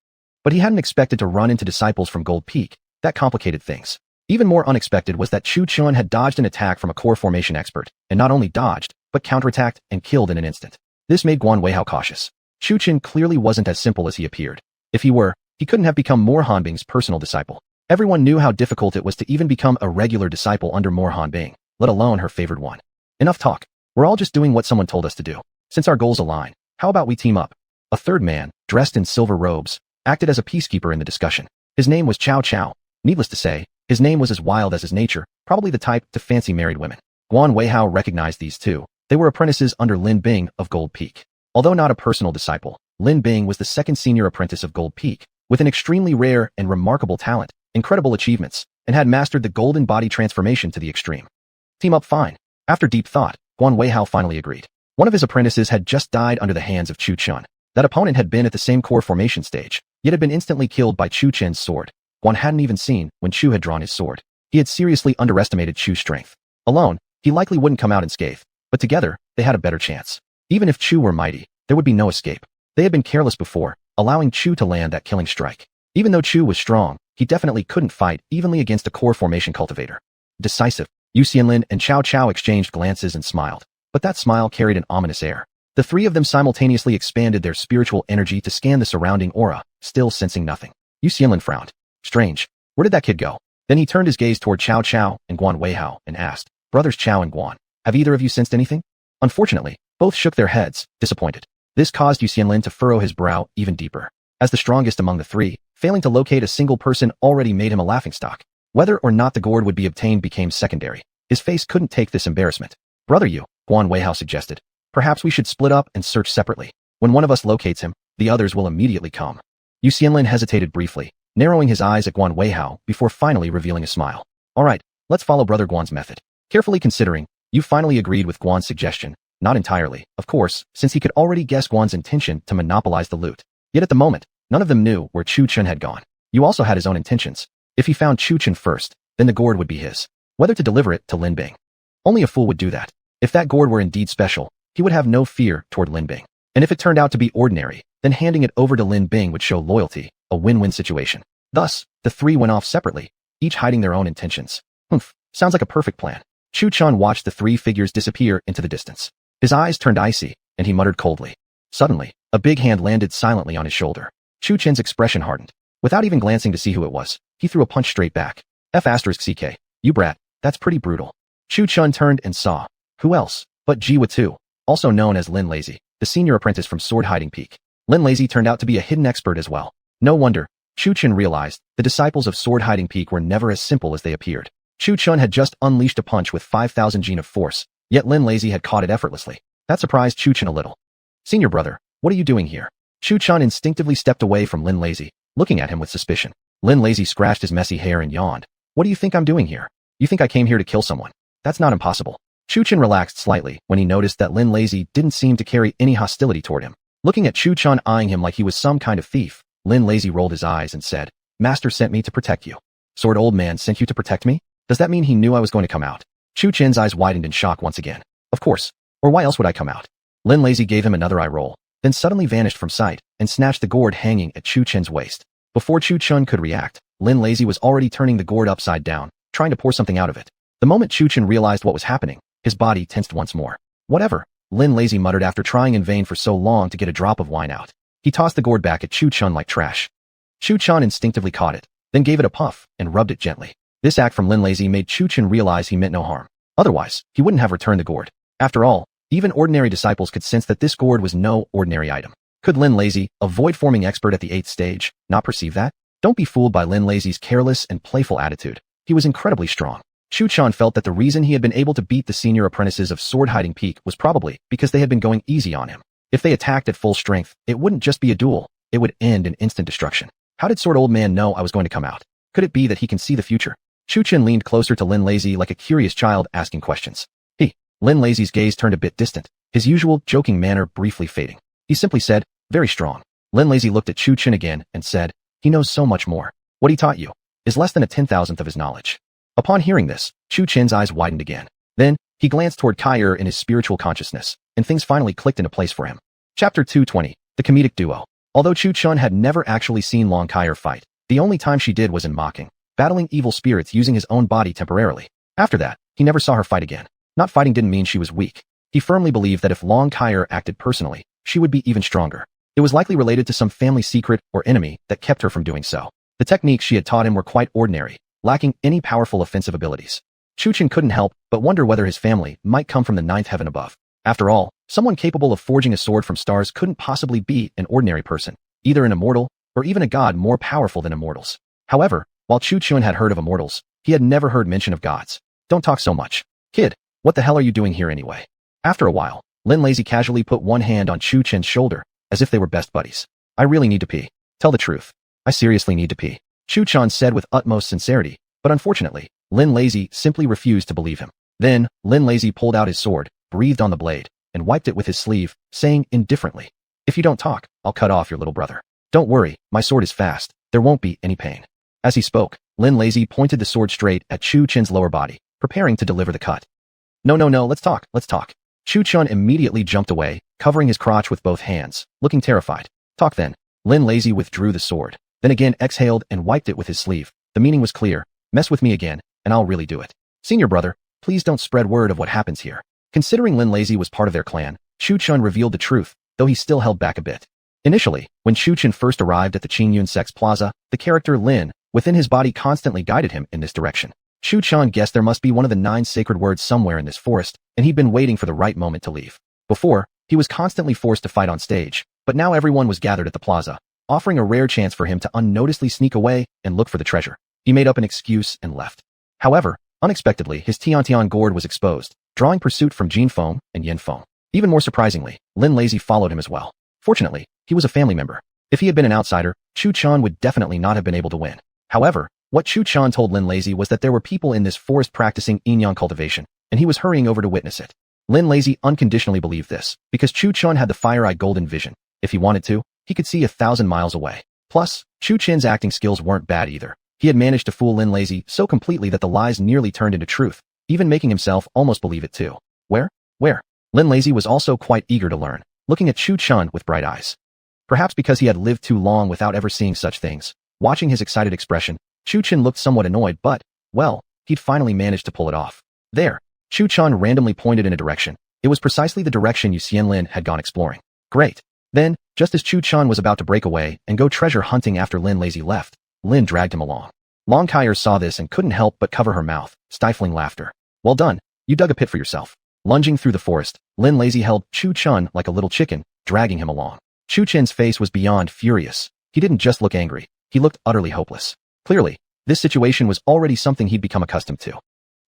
But he hadn't expected to run into disciples from Gold Peak. That complicated things. Even more unexpected was that Chu Chun had dodged an attack from a core formation expert, and not only dodged, but counterattacked and killed in an instant. This made Guan Weihao cautious. Chu Chun clearly wasn't as simple as he appeared. If he were, he couldn't have become Mo Hanbing's personal disciple. Everyone knew how difficult it was to even become a regular disciple under Mo Hanbing, let alone her favored one. Enough talk. We're all just doing what someone told us to do. Since our goals align, how about we team up? A 3rd man, dressed in silver robes, acted as a peacekeeper in the discussion. His name was Cao Cao. Needless to say, his name was as wild as his nature, probably the type to fancy married women. Guan Weihao recognized these two. They were apprentices under Lin Bing of Gold Peak. Although not a personal disciple, Lin Bing was the 2nd senior apprentice of Gold Peak, with an extremely rare and remarkable talent, incredible achievements, and had mastered the golden body transformation to the extreme. Team up fine. After deep thought, Guan Weihao finally agreed. One of his apprentices had just died under the hands of Chu Chun. That opponent had been at the same core formation stage, yet had been instantly killed by Chu Chen's sword. Guan hadn't even seen when Chu had drawn his sword. He had seriously underestimated Chu's strength. Alone, he likely wouldn't come out unscathed, but together, they had a better chance. Even if Chu were mighty, there would be no escape. They had been careless before, allowing Chu to land that killing strike. Even though Chu was strong, he definitely couldn't fight evenly against a core formation cultivator. Decisive, Yu Xianlin and Cao Cao exchanged glances and smiled, but that smile carried an ominous air. The 3 of them simultaneously expanded their spiritual energy to scan the surrounding aura, still sensing nothing. Yu Xianlin frowned. Strange. Where did that kid go? Then he turned his gaze toward Cao Cao and Guan Weihao and asked, Brothers Cao and Guan, have either of you sensed anything? Unfortunately, both shook their heads, disappointed. This caused Yu Xianlin to furrow his brow even deeper. As the strongest among the 3, failing to locate a single person already made him a laughingstock. Whether or not the gourd would be obtained became secondary. His face couldn't take this embarrassment. Brother Yu, Guan Weihao suggested. Perhaps we should split up and search separately. When one of us locates him, the others will immediately come. Yu Xianlin hesitated briefly, narrowing his eyes at Guan Weihao before finally revealing a smile. All right, let's follow Brother Guan's method. Carefully considering, Yu finally agreed with Guan's suggestion. Not entirely, of course, since he could already guess Guan's intention to monopolize the loot. Yet at the moment, none of them knew where Chu Chun had gone. Yu also had his own intentions. If he found Chu Chun first, then the gourd would be his. Whether to deliver it to Lin Bing. Only a fool would do that. If that gourd were indeed special, he would have no fear toward Lin Bing. And if it turned out to be ordinary, then handing it over to Lin Bing would show loyalty, a win-win situation. Thus, the 3 went off separately, each hiding their own intentions. Sounds like a perfect plan. Chu Chun watched the 3 figures disappear into the distance. His eyes turned icy, and he muttered coldly. Suddenly, a big hand landed silently on his shoulder. Chu Chen's expression hardened. Without even glancing to see who it was, he threw a punch straight back. F***CK, you brat, that's pretty brutal. Chu Chun turned and saw. Who else but Ji Watu, also known as Lin Lazy, the senior apprentice from Sword Hiding Peak. Lin Lazy turned out to be a hidden expert as well. No wonder, Chu Chun realized, the disciples of Sword Hiding Peak were never as simple as they appeared. Chu Chun had just unleashed a punch with 5,000 gene of force, yet Lin Lazy had caught it effortlessly. That surprised Chu Chun a little. Senior brother, what are you doing here? Chu Chun instinctively stepped away from Lin Lazy, looking at him with suspicion. Lin Lazy scratched his messy hair and yawned. What do you think I'm doing here? You think I came here to kill someone? That's not impossible. Chu Chun relaxed slightly when he noticed that Lin Lazy didn't seem to carry any hostility toward him. Looking at Chu Chun eyeing him like he was some kind of thief, Lin Lazy rolled his eyes and said, Master sent me to protect you. Sword Old Man sent you to protect me? Does that mean he knew I was going to come out? Chu Chun's eyes widened in shock once again. Of course. Or why else would I come out? Lin Lazy gave him another eye roll, then suddenly vanished from sight and snatched the gourd hanging at Chu Chen's waist. Before Chu Chen could react, Lin Lazy was already turning the gourd upside down, trying to pour something out of it. The moment Chu Chen realized what was happening, his body tensed once more. Whatever, Lin Lazy muttered after trying in vain for so long to get a drop of wine out. He tossed the gourd back at Chu Chen like trash. Chu Chen instinctively caught it, then gave it a puff and rubbed it gently. This act from Lin Lazy made Chu Chen realize he meant no harm. Otherwise, he wouldn't have returned the gourd. After all, even ordinary disciples could sense that this gourd was no ordinary item. Could Lin Lazy, a void-forming expert at the 8th stage, not perceive that? Don't be fooled by Lin Lazy's careless and playful attitude. He was incredibly strong. Chu Chen felt that the reason he had been able to beat the senior apprentices of Sword Hiding Peak was probably because they had been going easy on him. If they attacked at full strength, it wouldn't just be a duel, it would end in instant destruction. How did Sword Old Man know I was going to come out? Could it be that he can see the future? Chu Chen leaned closer to Lin Lazy like a curious child asking questions. Lin Lazy's gaze turned a bit distant, his usual joking manner briefly fading. He simply said, very strong. Lin Lazy looked at Chu Chen again and said, he knows so much more. What he taught you is less than a 10,000th of his knowledge. Upon hearing this, Chu Chen's eyes widened again. Then, he glanced toward Kai'er in his spiritual consciousness, and things finally clicked into place for him. Chapter 220, The Comedic Duo. Although Chu Chen had never actually seen Long Kai'er fight, the only time she did was in mocking, battling evil spirits using his own body temporarily. After that, he never saw her fight again. Not fighting didn't mean she was weak. He firmly believed that if Long Kai'er acted personally, she would be even stronger. It was likely related to some family secret or enemy that kept her from doing so. The techniques she had taught him were quite ordinary, lacking any powerful offensive abilities. Chu Chen couldn't help but wonder whether his family might come from the 9th heaven above. After all, someone capable of forging a sword from stars couldn't possibly be an ordinary person, either an immortal or even a god more powerful than immortals. However, while Chu Chen had heard of immortals, he had never heard mention of gods. Don't talk so much. Kid, what the hell are you doing here anyway? After a while, Lin Lazy casually put one hand on Chu Chen's shoulder, as if they were best buddies. I really need to pee. Tell the truth. I seriously need to pee. Chu Chen said with utmost sincerity, but unfortunately, Lin Lazy simply refused to believe him. Then, Lin Lazy pulled out his sword, breathed on the blade, and wiped it with his sleeve, saying indifferently, if you don't talk, I'll cut off your little brother. Don't worry, my sword is fast, there won't be any pain. As he spoke, Lin Lazy pointed the sword straight at Chu Chen's lower body, preparing to deliver the cut. No, let's talk. Chu Chen immediately jumped away, covering his crotch with both hands, looking terrified. Talk then. Lin Lazy withdrew the sword, then again exhaled and wiped it with his sleeve. The meaning was clear. Mess with me again, and I'll really do it. Senior brother, please don't spread word of what happens here. Considering Lin Lazy was part of their clan, Chu Chen revealed the truth, though he still held back a bit. Initially, when Chu Chen first arrived at the Qingyun Sex Plaza, the character Lin, within his body constantly guided him in this direction. Chu Chen guessed there must be one of the 9 sacred words somewhere in this forest, and he'd been waiting for the right moment to leave. Before, he was constantly forced to fight on stage, but now everyone was gathered at the plaza, offering a rare chance for him to unnoticedly sneak away and look for the treasure. He made up an excuse and left. However, unexpectedly, his Tiantian gourd was exposed, drawing pursuit from Jin Feng and Yin Feng. Even more surprisingly, Lin Lazy followed him as well. Fortunately, he was a family member. If he had been an outsider, Chu Chen would definitely not have been able to win. However, what Chu Chen told Lin Lazy was that there were people in this forest practicing yin-yang cultivation, and he was hurrying over to witness it. Lin Lazy unconditionally believed this, because Chu Chen had the fire-eye golden vision. If he wanted to, he could see 1,000 miles away. Plus, Chu Chen's acting skills weren't bad either. He had managed to fool Lin Lazy so completely that the lies nearly turned into truth, even making himself almost believe it too. Where? Lin Lazy was also quite eager to learn, looking at Chu Chen with bright eyes. Perhaps because he had lived too long without ever seeing such things. Watching his excited expression, Chu Chen looked somewhat annoyed, but, well, he'd finally managed to pull it off. There, Chu Chen randomly pointed in a direction. It was precisely the direction Yu Xianlin had gone exploring. Great. Then, just as Chu Chen was about to break away and go treasure hunting after Lin Lazy left, Lin dragged him along. Long Kai'er saw this and couldn't help but cover her mouth, stifling laughter. Well done, you dug a pit for yourself. Lunging through the forest, Lin Lazy held Chu Chen like a little chicken, dragging him along. Chu Chen's face was beyond furious. He didn't just look angry, he looked utterly hopeless. Clearly, this situation was already something he'd become accustomed to.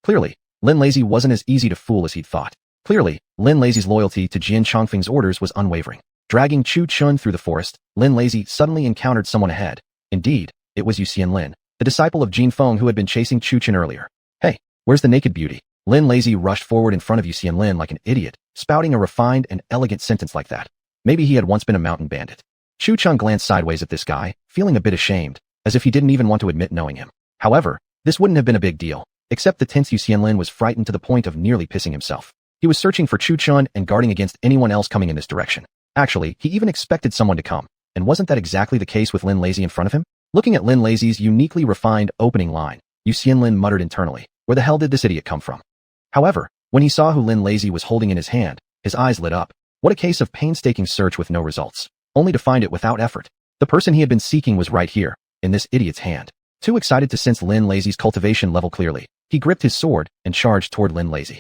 Clearly, Lin Lazy wasn't as easy to fool as he'd thought. Clearly, Lin Lazy's loyalty to Jian Chongfeng's orders was unwavering. Dragging Chu Chen through the forest, Lin Lazy suddenly encountered someone ahead. Indeed, it was Yu Xianlin, the disciple of Jin Feng who had been chasing Chu Chen earlier. Hey, where's the naked beauty? Lin Lazy rushed forward in front of Yu Xianlin like an idiot, spouting a refined and elegant sentence like that. Maybe he had once been a mountain bandit. Chu Chen glanced sideways at this guy, feeling a bit ashamed, as if he didn't even want to admit knowing him. However, this wouldn't have been a big deal, except the tense Yu Xianlin was frightened to the point of nearly pissing himself. He was searching for Chu Chun and guarding against anyone else coming in this direction. Actually, he even expected someone to come. And wasn't that exactly the case with Lin Lazy in front of him? Looking at Lin Lazy's uniquely refined opening line, Yu Xianlin muttered internally, where the hell did this idiot come from? However, when he saw who Lin Lazy was holding in his hand, his eyes lit up. What a case of painstaking search with no results, only to find it without effort. The person he had been seeking was right here, in this idiot's hand. Too excited to sense Lin Lazy's cultivation level clearly, he gripped his sword and charged toward Lin Lazy.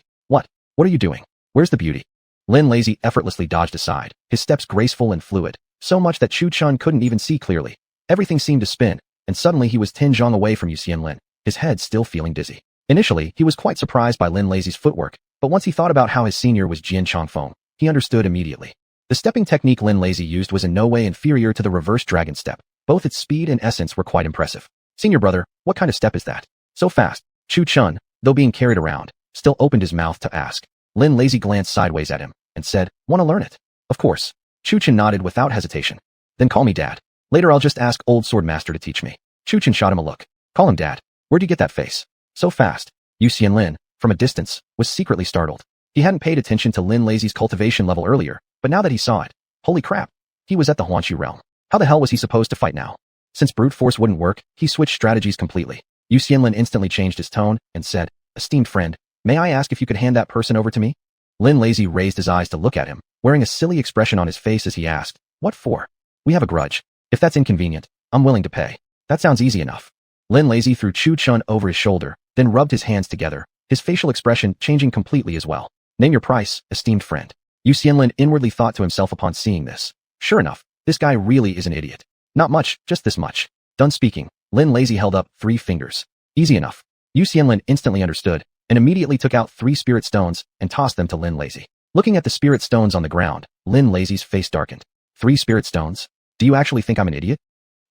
What are you doing? Where's the beauty? Lin Lazy effortlessly dodged aside, his steps graceful and fluid, so much that Chu Chun couldn't even see clearly. Everything seemed to spin, and suddenly he was 10 zhong away from Yu Xianlin, his head still feeling dizzy. Initially, he was quite surprised by Lin Lazy's footwork, but once he thought about how his senior was Jian Chongfeng, he understood immediately. The stepping technique Lin Lazy used was in no way inferior to the reverse dragon step. Both its speed and essence were quite impressive. Senior brother, what kind of step is that? So fast. Chu Chun, though being carried around, still opened his mouth to ask. Lin Lazy glanced sideways at him and said, "Want to learn it?" "Of course." Chu Chun nodded without hesitation. "Then call me Dad. Later I'll just ask old sword master to teach me." Chu Chun shot him a look. "Call him Dad. Where'd you get that face? So fast." Yu Xianlin, from a distance, was secretly startled. He hadn't paid attention to Lin Lazy's cultivation level earlier, but now that he saw it, holy crap, he was at the Huanshu realm. How the hell was he supposed to fight now? Since brute force wouldn't work, he switched strategies completely. Yu Xianlin instantly changed his tone and said, "Esteemed friend, may I ask if you could hand that person over to me?" Lin Lazy raised his eyes to look at him, wearing a silly expression on his face as he asked, "What for?" "We have a grudge. If that's inconvenient, I'm willing to pay." "That sounds easy enough." Lin Lazy threw Chu Chun over his shoulder, then rubbed his hands together, his facial expression changing completely as well. "Name your price, esteemed friend." Yu Xianlin inwardly thought to himself upon seeing this. Sure enough, this guy really is an idiot. "Not much, just this much." Done speaking, Lin Lazy held up 3 fingers. "Easy enough." Yu Xianlin instantly understood, and immediately took out 3 spirit stones and tossed them to Lin Lazy. Looking at the spirit stones on the ground, Lin Lazy's face darkened. 3 spirit stones? Do you actually think I'm an idiot?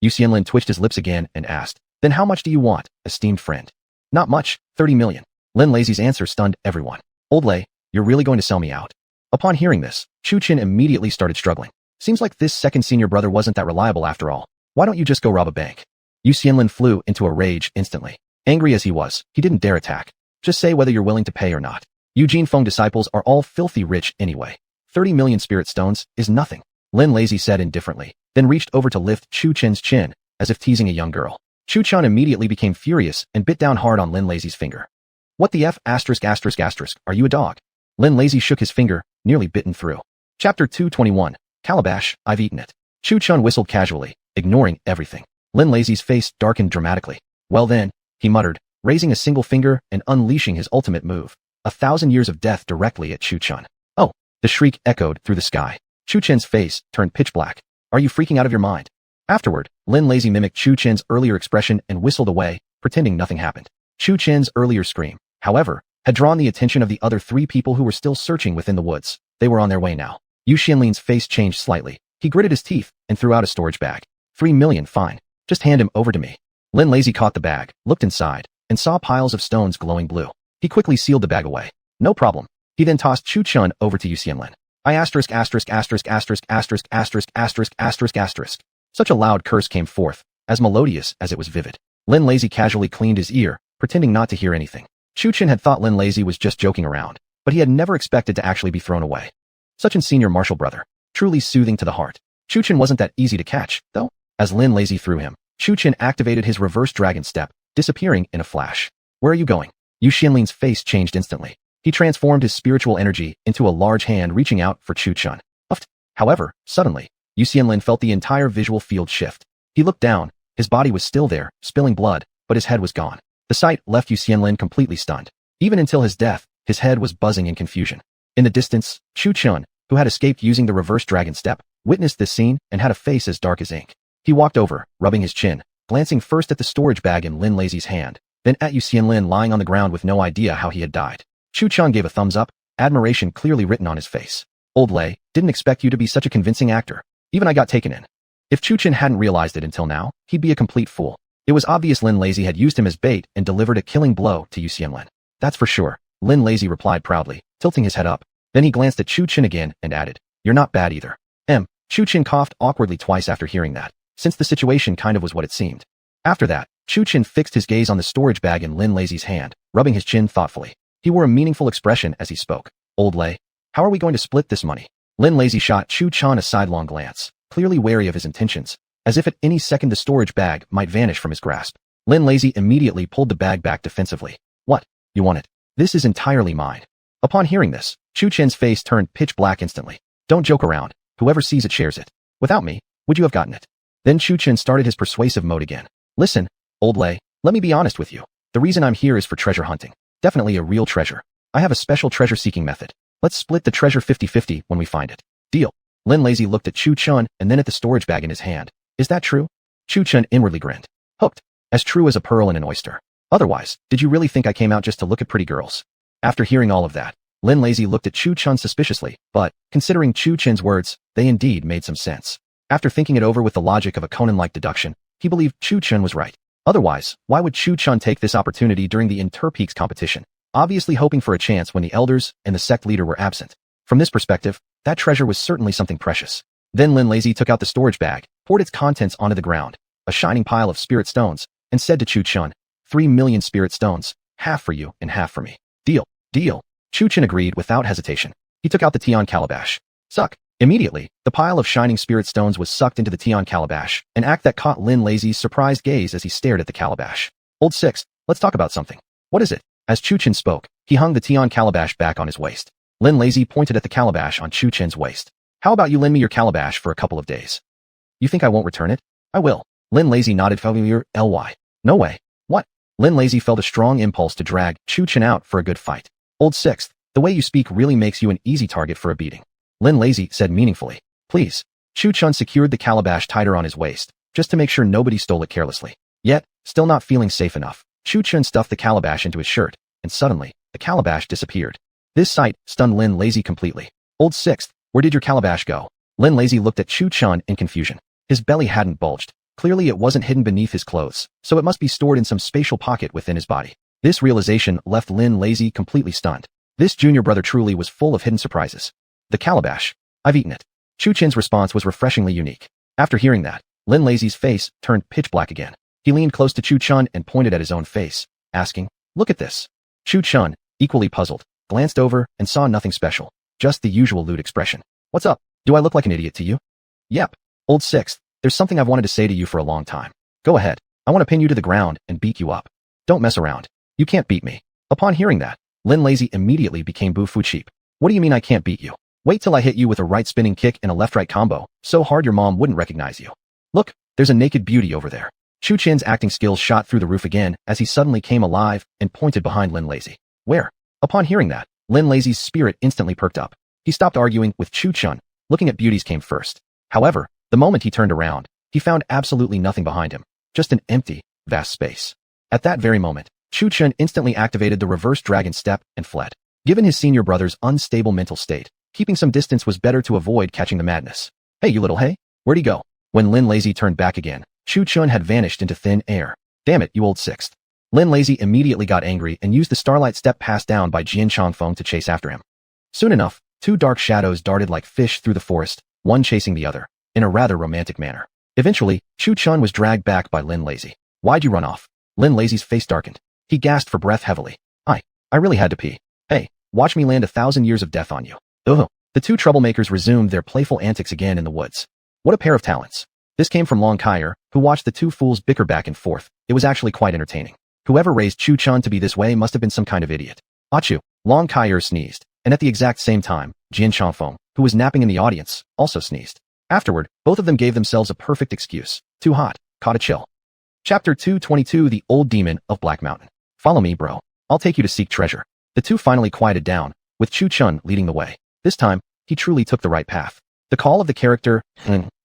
Yu Xianlin twitched his lips again and asked, "Then how much do you want, esteemed friend?" "Not much, 30 million. Lin Lazy's answer stunned everyone. "Old Lei, you're really going to sell me out?" Upon hearing this, Chu Chun immediately started struggling. Seems like this second senior brother wasn't that reliable after all. Why don't you just go rob a bank? Yu Xianlin flew into a rage instantly. Angry as he was, he didn't dare attack. Just say whether you're willing to pay or not. Eugene Feng disciples are all filthy rich anyway. 30 million spirit stones is nothing. Lin Lazy said indifferently, then reached over to lift Chu Chun's chin, as if teasing a young girl. Chu Chun immediately became furious and bit down hard on Lin Lazy's finger. "What the F***, are you a dog?" Lin Lazy shook his finger, nearly bitten through. Chapter 221. Calabash, I've eaten it. Chu Chun whistled casually, ignoring everything. Lin Lazy's face darkened dramatically. "Well then," he muttered, raising a single finger and unleashing his ultimate move. 1,000 years of death directly at Chu Chun. "Oh!" The shriek echoed through the sky. Chu Chun's face turned pitch black. "Are you freaking out of your mind?" Afterward, Lin Lazy mimicked Chu Chun's earlier expression and whistled away, pretending nothing happened. Chu Chun's earlier scream, however, had drawn the attention of the other 3 people who were still searching within the woods. They were on their way now. Yu Xianlin's face changed slightly. He gritted his teeth and threw out a storage bag. 3 million, fine. Just hand him over to me. Lin Lazy caught the bag, looked inside, and saw piles of stones glowing blue. He quickly sealed the bag away. "No problem." He then tossed Chu Chun over to Yu Xianlin. Such a loud curse came forth, as melodious as it was vivid. Lin Lazy casually cleaned his ear, pretending not to hear anything. Chu Chun had thought Lin Lazy was just joking around, but he had never expected to actually be thrown away. Such a senior martial brother, truly soothing to the heart. Chu Chun wasn't that easy to catch, though. As Lin Lazy threw him, Chu Chun activated his reverse dragon step, disappearing in a flash. "Where are you going?" Yu Xianlin's face changed instantly. He transformed his spiritual energy into a large hand reaching out for Chu Chun. However, suddenly, Yu Xianlin felt the entire visual field shift. He looked down, his body was still there, spilling blood, but his head was gone. The sight left Yu Xianlin completely stunned. Even until his death, his head was buzzing in confusion. In the distance, Chu Chun, who had escaped using the reverse dragon step, witnessed this scene and had a face as dark as ink. He walked over, rubbing his chin, glancing first at the storage bag in Lin Lazy's hand, then at Yu Xianlin lying on the ground with no idea how he had died. Chu Chun gave a thumbs up, admiration clearly written on his face. "Old Lei, didn't expect you to be such a convincing actor. Even I got taken in." If Chu Chun hadn't realized it until now, he'd be a complete fool. It was obvious Lin Lazy had used him as bait and delivered a killing blow to Yu Xianlin. "That's for sure," Lin Lazy replied proudly, tilting his head up. Then he glanced at Chu Chun again and added, "You're not bad either." Chu Chun coughed awkwardly twice after hearing that, since the situation kind of was what it seemed. After that, Chu Chun fixed his gaze on the storage bag in Lin Lazy's hand, rubbing his chin thoughtfully. He wore a meaningful expression as he spoke. Old Lei, how are we going to split this money? Lin Lazy shot Chu Chan a sidelong glance, clearly wary of his intentions, as if at any second the storage bag might vanish from his grasp. Lin Lazy immediately pulled the bag back defensively. What? You want it? This is entirely mine. Upon hearing this, Chu Chen's face turned pitch black instantly. Don't joke around. Whoever sees it shares it. Without me, would you have gotten it? Then Chu Chen started his persuasive mode again. Listen, Old Lei, let me be honest with you. The reason I'm here is for treasure hunting. Definitely a real treasure. I have a special treasure-seeking method. Let's split the treasure 50-50 when we find it. Deal. Lin Lazy looked at Chu Chen and then at the storage bag in his hand. Is that true? Chu Chen inwardly grinned. Hooked. As true as a pearl in an oyster. Otherwise, did you really think I came out just to look at pretty girls? After hearing all of that, Lin Lazy looked at Chu Chen suspiciously, but, considering Chu Chen's words, they indeed made some sense. After thinking it over with the logic of a Conan-like deduction, he believed Chu Chen was right. Otherwise, why would Chu Chen take this opportunity during the Interpeaks competition, obviously hoping for a chance when the elders and the sect leader were absent? From this perspective, that treasure was certainly something precious. Then Lin Lazy took out the storage bag, poured its contents onto the ground, a shining pile of spirit stones, and said to Chu Chen, 3 million spirit stones, half for you and half for me. Deal. Deal. Chu Chen agreed without hesitation. He took out the Tian calabash. Suck. Immediately, the pile of shining spirit stones was sucked into the Tian calabash, an act that caught Lin Lazy's surprised gaze as he stared at the calabash. Old Six, let's talk about something. What is it? As Chu Chen spoke, he hung the Tian calabash back on his waist. Lin Lazy pointed at the calabash on Chu Chen's waist. How about you lend me your calabash for a couple of days? You think I won't return it? I will. Lin Lazy nodded familiar. Ly. No way. What? Lin Lazy felt a strong impulse to drag Chu Chen out for a good fight. Old Sixth, the way you speak really makes you an easy target for a beating. Lin Lazy said meaningfully. Please. Chu Chen secured the calabash tighter on his waist, just to make sure nobody stole it carelessly. Yet, still not feeling safe enough, Chu Chen stuffed the calabash into his shirt, and suddenly, the calabash disappeared. This sight stunned Lin Lazy completely. Old Sixth, where did your calabash go? Lin Lazy looked at Chu Chen in confusion. His belly hadn't bulged. Clearly it wasn't hidden beneath his clothes, so it must be stored in some spatial pocket within his body. This realization left Lin Lazy completely stunned. This junior brother truly was full of hidden surprises. The calabash. I've eaten it. Chu Chen's response was refreshingly unique. After hearing that, Lin Lazy's face turned pitch black again. He leaned close to Chu Chen and pointed at his own face, asking, look at this. Chu Chen, equally puzzled, glanced over and saw nothing special, just the usual lewd expression. What's up? Do I look like an idiot to you? Yep. Old Sixth, there's something I've wanted to say to you for a long time. Go ahead. I want to pin you to the ground and beat you up. Don't mess around. You can't beat me. Upon hearing that, Lin Lazy immediately became boo-foo cheap. What do you mean I can't beat you? Wait till I hit you with a right spinning kick and a left-right combo, so hard your mom wouldn't recognize you. Look, there's a naked beauty over there. Chu Chen's acting skills shot through the roof again as he suddenly came alive and pointed behind Lin Lazy. Where? Upon hearing that, Lin Lazy's spirit instantly perked up. He stopped arguing with Chu Chen. Looking at beauties came first. However, the moment he turned around, he found absolutely nothing behind him, just an empty, vast space. At that very moment, Chu Chen instantly activated the reverse dragon step and fled. Given his senior brother's unstable mental state, keeping some distance was better to avoid catching the madness. Hey, you little hey, where'd he go? When Lin Lazy turned back again, Chu Chen had vanished into thin air. Damn it, you old Sixth. Lin Lazy immediately got angry and used the starlight step passed down by Jian Changfeng to chase after him. Soon enough, two dark shadows darted like fish through the forest, one chasing the other, in a rather romantic manner. Eventually, Chu Chen was dragged back by Lin Lazy. Why'd you run off? Lin Lazy's face darkened. He gasped for breath heavily. I really had to pee. Hey, watch me land 1,000 years of death on you. Ugh. The two troublemakers resumed their playful antics again in the woods. What a pair of talents. This came from Long Kaier, who watched the two fools bicker back and forth. It was actually quite entertaining. Whoever raised Chu Chen to be this way must have been some kind of idiot. Achoo. Long Kaier sneezed, and at the exact same time, Jian Changfeng, who was napping in the audience, also sneezed. Afterward, both of them gave themselves a perfect excuse. Too hot. Caught a chill. Chapter 222 The Old Demon of Black Mountain. Follow me, bro. I'll take you to seek treasure. The two finally quieted down, with Chu Chen leading the way. This time, he truly took the right path. The call of the character,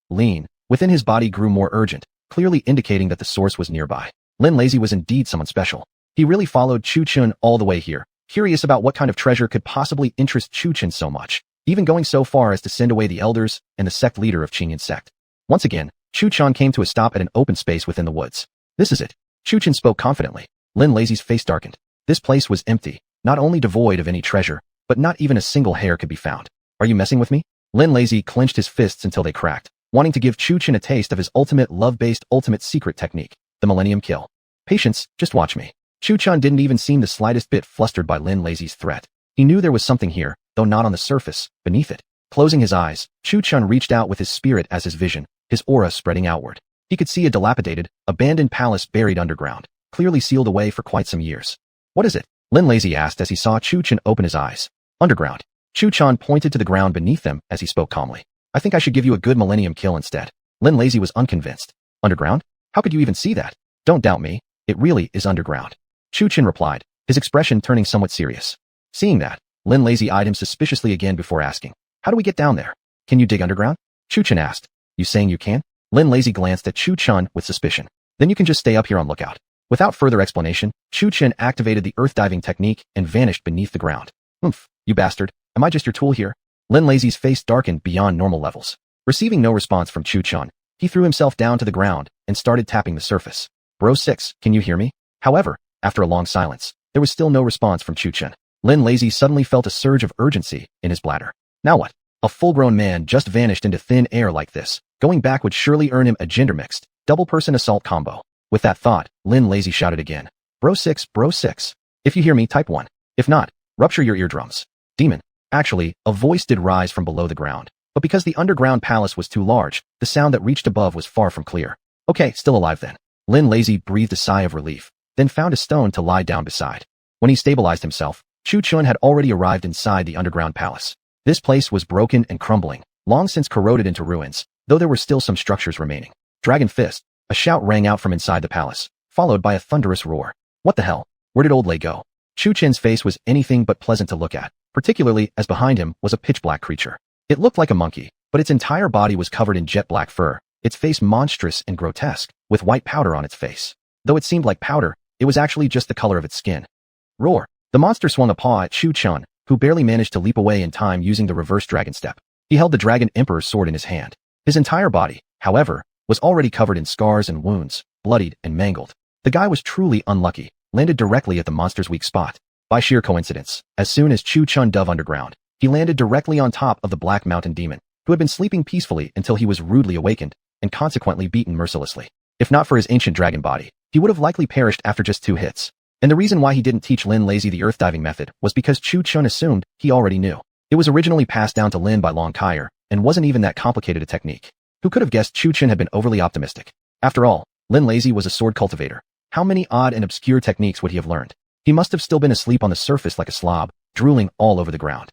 lean, within his body grew more urgent, clearly indicating that the source was nearby. Lin Lazy was indeed someone special. He really followed Chu Chen all the way here, curious about what kind of treasure could possibly interest Chu Chen so much, even going so far as to send away the elders and the sect leader of Qingyan sect. Once again, Chu Chen came to a stop at an open space within the woods. This is it. Chu Chen spoke confidently. Lin Lazy's face darkened. This place was empty, not only devoid of any treasure, but not even a single hair could be found. Are you messing with me? Lin Lazy clenched his fists until they cracked, wanting to give Chu Chen a taste of his ultimate love-based ultimate secret technique, the Millennium Kill. Patience, just watch me. Chu Chen didn't even seem the slightest bit flustered by Lin Lazy's threat. He knew there was something here, though not on the surface, beneath it. Closing his eyes, Chu Chun reached out with his spirit as his vision, his aura spreading outward. He could see a dilapidated, abandoned palace buried underground, clearly sealed away for quite some years. What is it? Lin Lazy asked as he saw Chu Chun open his eyes. Underground. Chu Chun pointed to the ground beneath them as he spoke calmly. I think I should give you a good millennium kill instead. Lin Lazy was unconvinced. Underground? How could you even see that? Don't doubt me. It really is underground. Chu Chun replied, his expression turning somewhat serious. Seeing that, Lin Lazy eyed him suspiciously again before asking, how do we get down there? Can you dig underground? Chu Chun asked. You saying you can? Lin Lazy glanced at Chu Chun with suspicion. Then you can just stay up here on lookout. Without further explanation, Chu Chun activated the earth diving technique and vanished beneath the ground. Oomph, you bastard. Am I just your tool here? Lin Lazy's face darkened beyond normal levels. Receiving no response from Chu Chun, he threw himself down to the ground and started tapping the surface. Bro 6, can you hear me? However, after a long silence, there was still no response from Chu Chun. Lin Lazy suddenly felt a surge of urgency in his bladder. Now what? A full-grown man just vanished into thin air like this. Going back would surely earn him a gender-mixed, double-person assault combo. With that thought, Lin Lazy shouted again. Bro 6, bro 6. If you hear me, type 1. If not, rupture your eardrums. Demon. Actually, a voice did rise from below the ground. But because the underground palace was too large, the sound that reached above was far from clear. Okay, still alive then. Lin Lazy breathed a sigh of relief, then found a stone to lie down beside. When he stabilized himself, Chu Chun had already arrived inside the underground palace. This place was broken and crumbling, long since corroded into ruins, though there were still some structures remaining. Dragon Fist. A shout rang out from inside the palace, followed by a thunderous roar. What the hell? Where did old Lei go? Chu Chun's face was anything but pleasant to look at, particularly as behind him was a pitch-black creature. It looked like a monkey, but its entire body was covered in jet-black fur, its face monstrous and grotesque, with white powder on its face. Though it seemed like powder, it was actually just the color of its skin. Roar. The monster swung a paw at Chu Chun, who barely managed to leap away in time using the reverse dragon step. He held the Dragon Emperor's sword in his hand. His entire body, however, was already covered in scars and wounds, bloodied and mangled. The guy was truly unlucky, landed directly at the monster's weak spot. By sheer coincidence, as soon as Chu Chun dove underground, he landed directly on top of the Black Mountain Demon, who had been sleeping peacefully until he was rudely awakened, and consequently beaten mercilessly. If not for his ancient dragon body, he would have likely perished after just 2 hits. And the reason why he didn't teach Lin Lazy the earth diving method was because Chu Chun assumed he already knew. It was originally passed down to Lin by Long Kaier, and wasn't even that complicated a technique. Who could have guessed Chu Chun had been overly optimistic? After all, Lin Lazy was a sword cultivator. How many odd and obscure techniques would he have learned? He must have still been asleep on the surface like a slob, drooling all over the ground.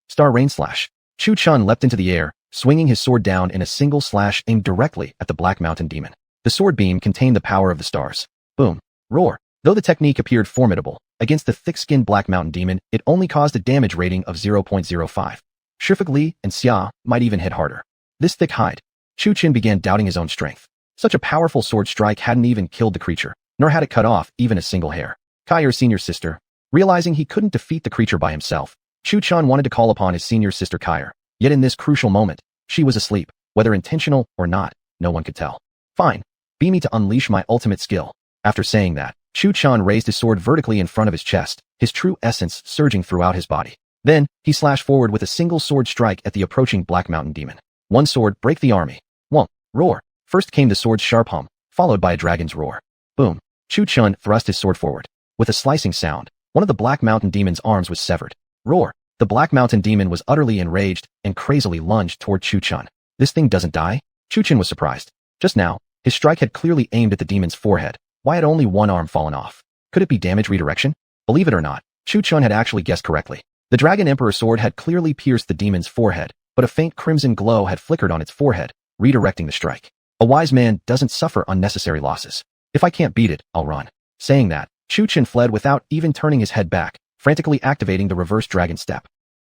Star Rain Slash. Chu Chun leapt into the air, swinging his sword down in a single slash aimed directly at the Black Mountain Demon. The sword beam contained the power of the stars. Boom. Roar. Though the technique appeared formidable, against the thick-skinned Black Mountain Demon, it only caused a damage rating of 0.05. Shifug Li and Xia might even hit harder. This thick hide. Chu Chun began doubting his own strength. Such a powerful sword strike hadn't even killed the creature, nor had it cut off even a single hair. Kaier's senior sister. Realizing he couldn't defeat the creature by himself, Chu Chun wanted to call upon his senior sister Kaier. Yet in this crucial moment, she was asleep. Whether intentional or not, no one could tell. Fine. Be me to unleash my ultimate skill. After saying that, Chu Chun raised his sword vertically in front of his chest, his true essence surging throughout his body. Then, he slashed forward with a single sword strike at the approaching Black Mountain Demon. One sword, break the army. Wonk. Roar. First came the sword's sharp hum, followed by a dragon's roar. Boom. Chu Chun thrust his sword forward. With a slicing sound, one of the Black Mountain Demon's arms was severed. Roar. The Black Mountain Demon was utterly enraged and crazily lunged toward Chu Chun. This thing doesn't die? Chu Chun was surprised. Just now, his strike had clearly aimed at the demon's forehead. Why had only one arm fallen off? Could it be damage redirection? Believe it or not, Chu Chun had actually guessed correctly. The Dragon Emperor's sword had clearly pierced the demon's forehead, but a faint crimson glow had flickered on its forehead, redirecting the strike. A wise man doesn't suffer unnecessary losses. If I can't beat it, I'll run. Saying that, Chu Chun fled without even turning his head back, frantically activating the reverse dragon step.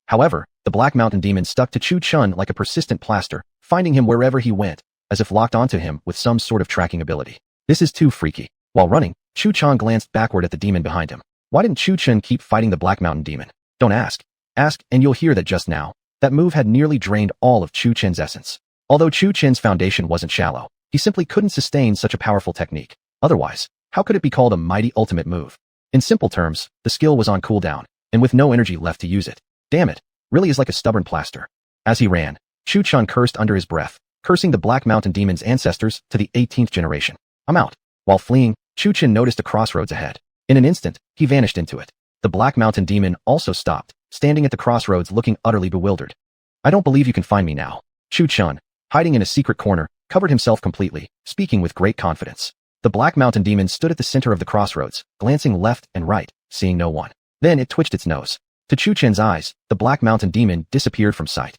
However, the Black Mountain Demon stuck to Chu Chun like a persistent plaster, finding him wherever he went, as if locked onto him with some sort of tracking ability. This is too freaky. While running, Chu Chun glanced backward at the demon behind him. Why didn't Chu Chun keep fighting the Black Mountain Demon? Don't ask. Ask, and you'll hear that just now, that move had nearly drained all of Chu Chun's essence. Although Chu Chun's foundation wasn't shallow, he simply couldn't sustain such a powerful technique. Otherwise, how could it be called a mighty ultimate move? In simple terms, the skill was on cooldown, and with no energy left to use it. Damn it, really is like a stubborn plaster. As he ran, Chu Chun cursed under his breath, cursing the Black Mountain Demon's ancestors to the 18th generation. I'm out. While fleeing, Chu Chun noticed a crossroads ahead. In an instant, he vanished into it. The Black Mountain Demon also stopped, standing at the crossroads looking utterly bewildered. I don't believe you can find me now. Chu Chun, hiding in a secret corner, covered himself completely, speaking with great confidence. The Black Mountain Demon stood at the center of the crossroads, glancing left and right, seeing no one. Then it twitched its nose. To Chu Chen's eyes, the Black Mountain Demon disappeared from sight.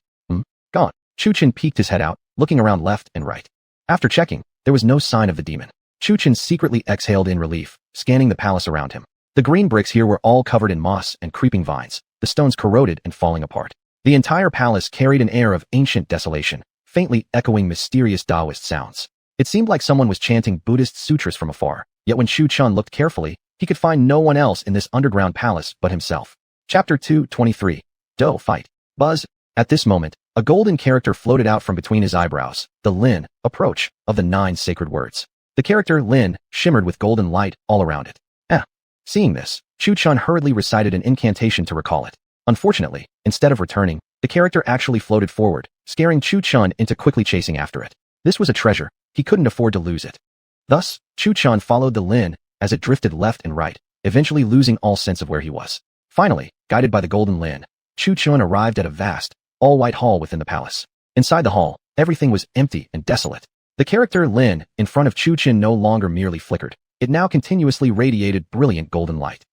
Gone. Chu Chen peeked his head out, looking around left and right. After checking, there was no sign of the demon. Chu Chen secretly exhaled in relief, scanning the palace around him. The green bricks here were all covered in moss and creeping vines, the stones corroded and falling apart. The entire palace carried an air of ancient desolation, faintly echoing mysterious Taoist sounds. It seemed like someone was chanting Buddhist sutras from afar, yet when Chu Chun looked carefully, he could find no one else in this underground palace but himself. Chapter 223. Do Fight. Buzz. At this moment, a golden character floated out from between his eyebrows, the Lin, approach, of the 9 sacred words. The character Lin shimmered with golden light all around it. Seeing this, Chu Chun hurriedly recited an incantation to recall it. Unfortunately, instead of returning, the character actually floated forward, scaring Chu Chun into quickly chasing after it. This was a treasure, he couldn't afford to lose it. Thus, Chu Chun followed the Lin as it drifted left and right, eventually losing all sense of where he was. Finally, guided by the golden Lin, Chu Chun arrived at a vast, all-white hall within the palace. Inside the hall, everything was empty and desolate. The character Lin in front of Chu Chun no longer merely flickered. It now continuously radiated brilliant golden light.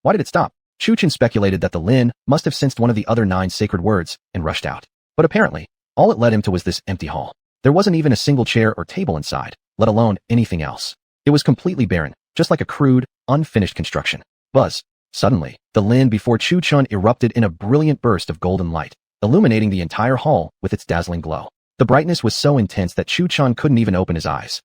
Why did it stop? Chu Chun speculated that the Lin must have sensed one of the other 9 sacred words and rushed out. But apparently, all it led him to was this empty hall. There wasn't even a single chair or table inside, let alone anything else. It was completely barren, just like a crude, unfinished construction. Buzz. Suddenly, the Lin before Chu Chun erupted in a brilliant burst of golden light, illuminating the entire hall with its dazzling glow. The brightness was so intense that Chu Chun couldn't even open his eyes.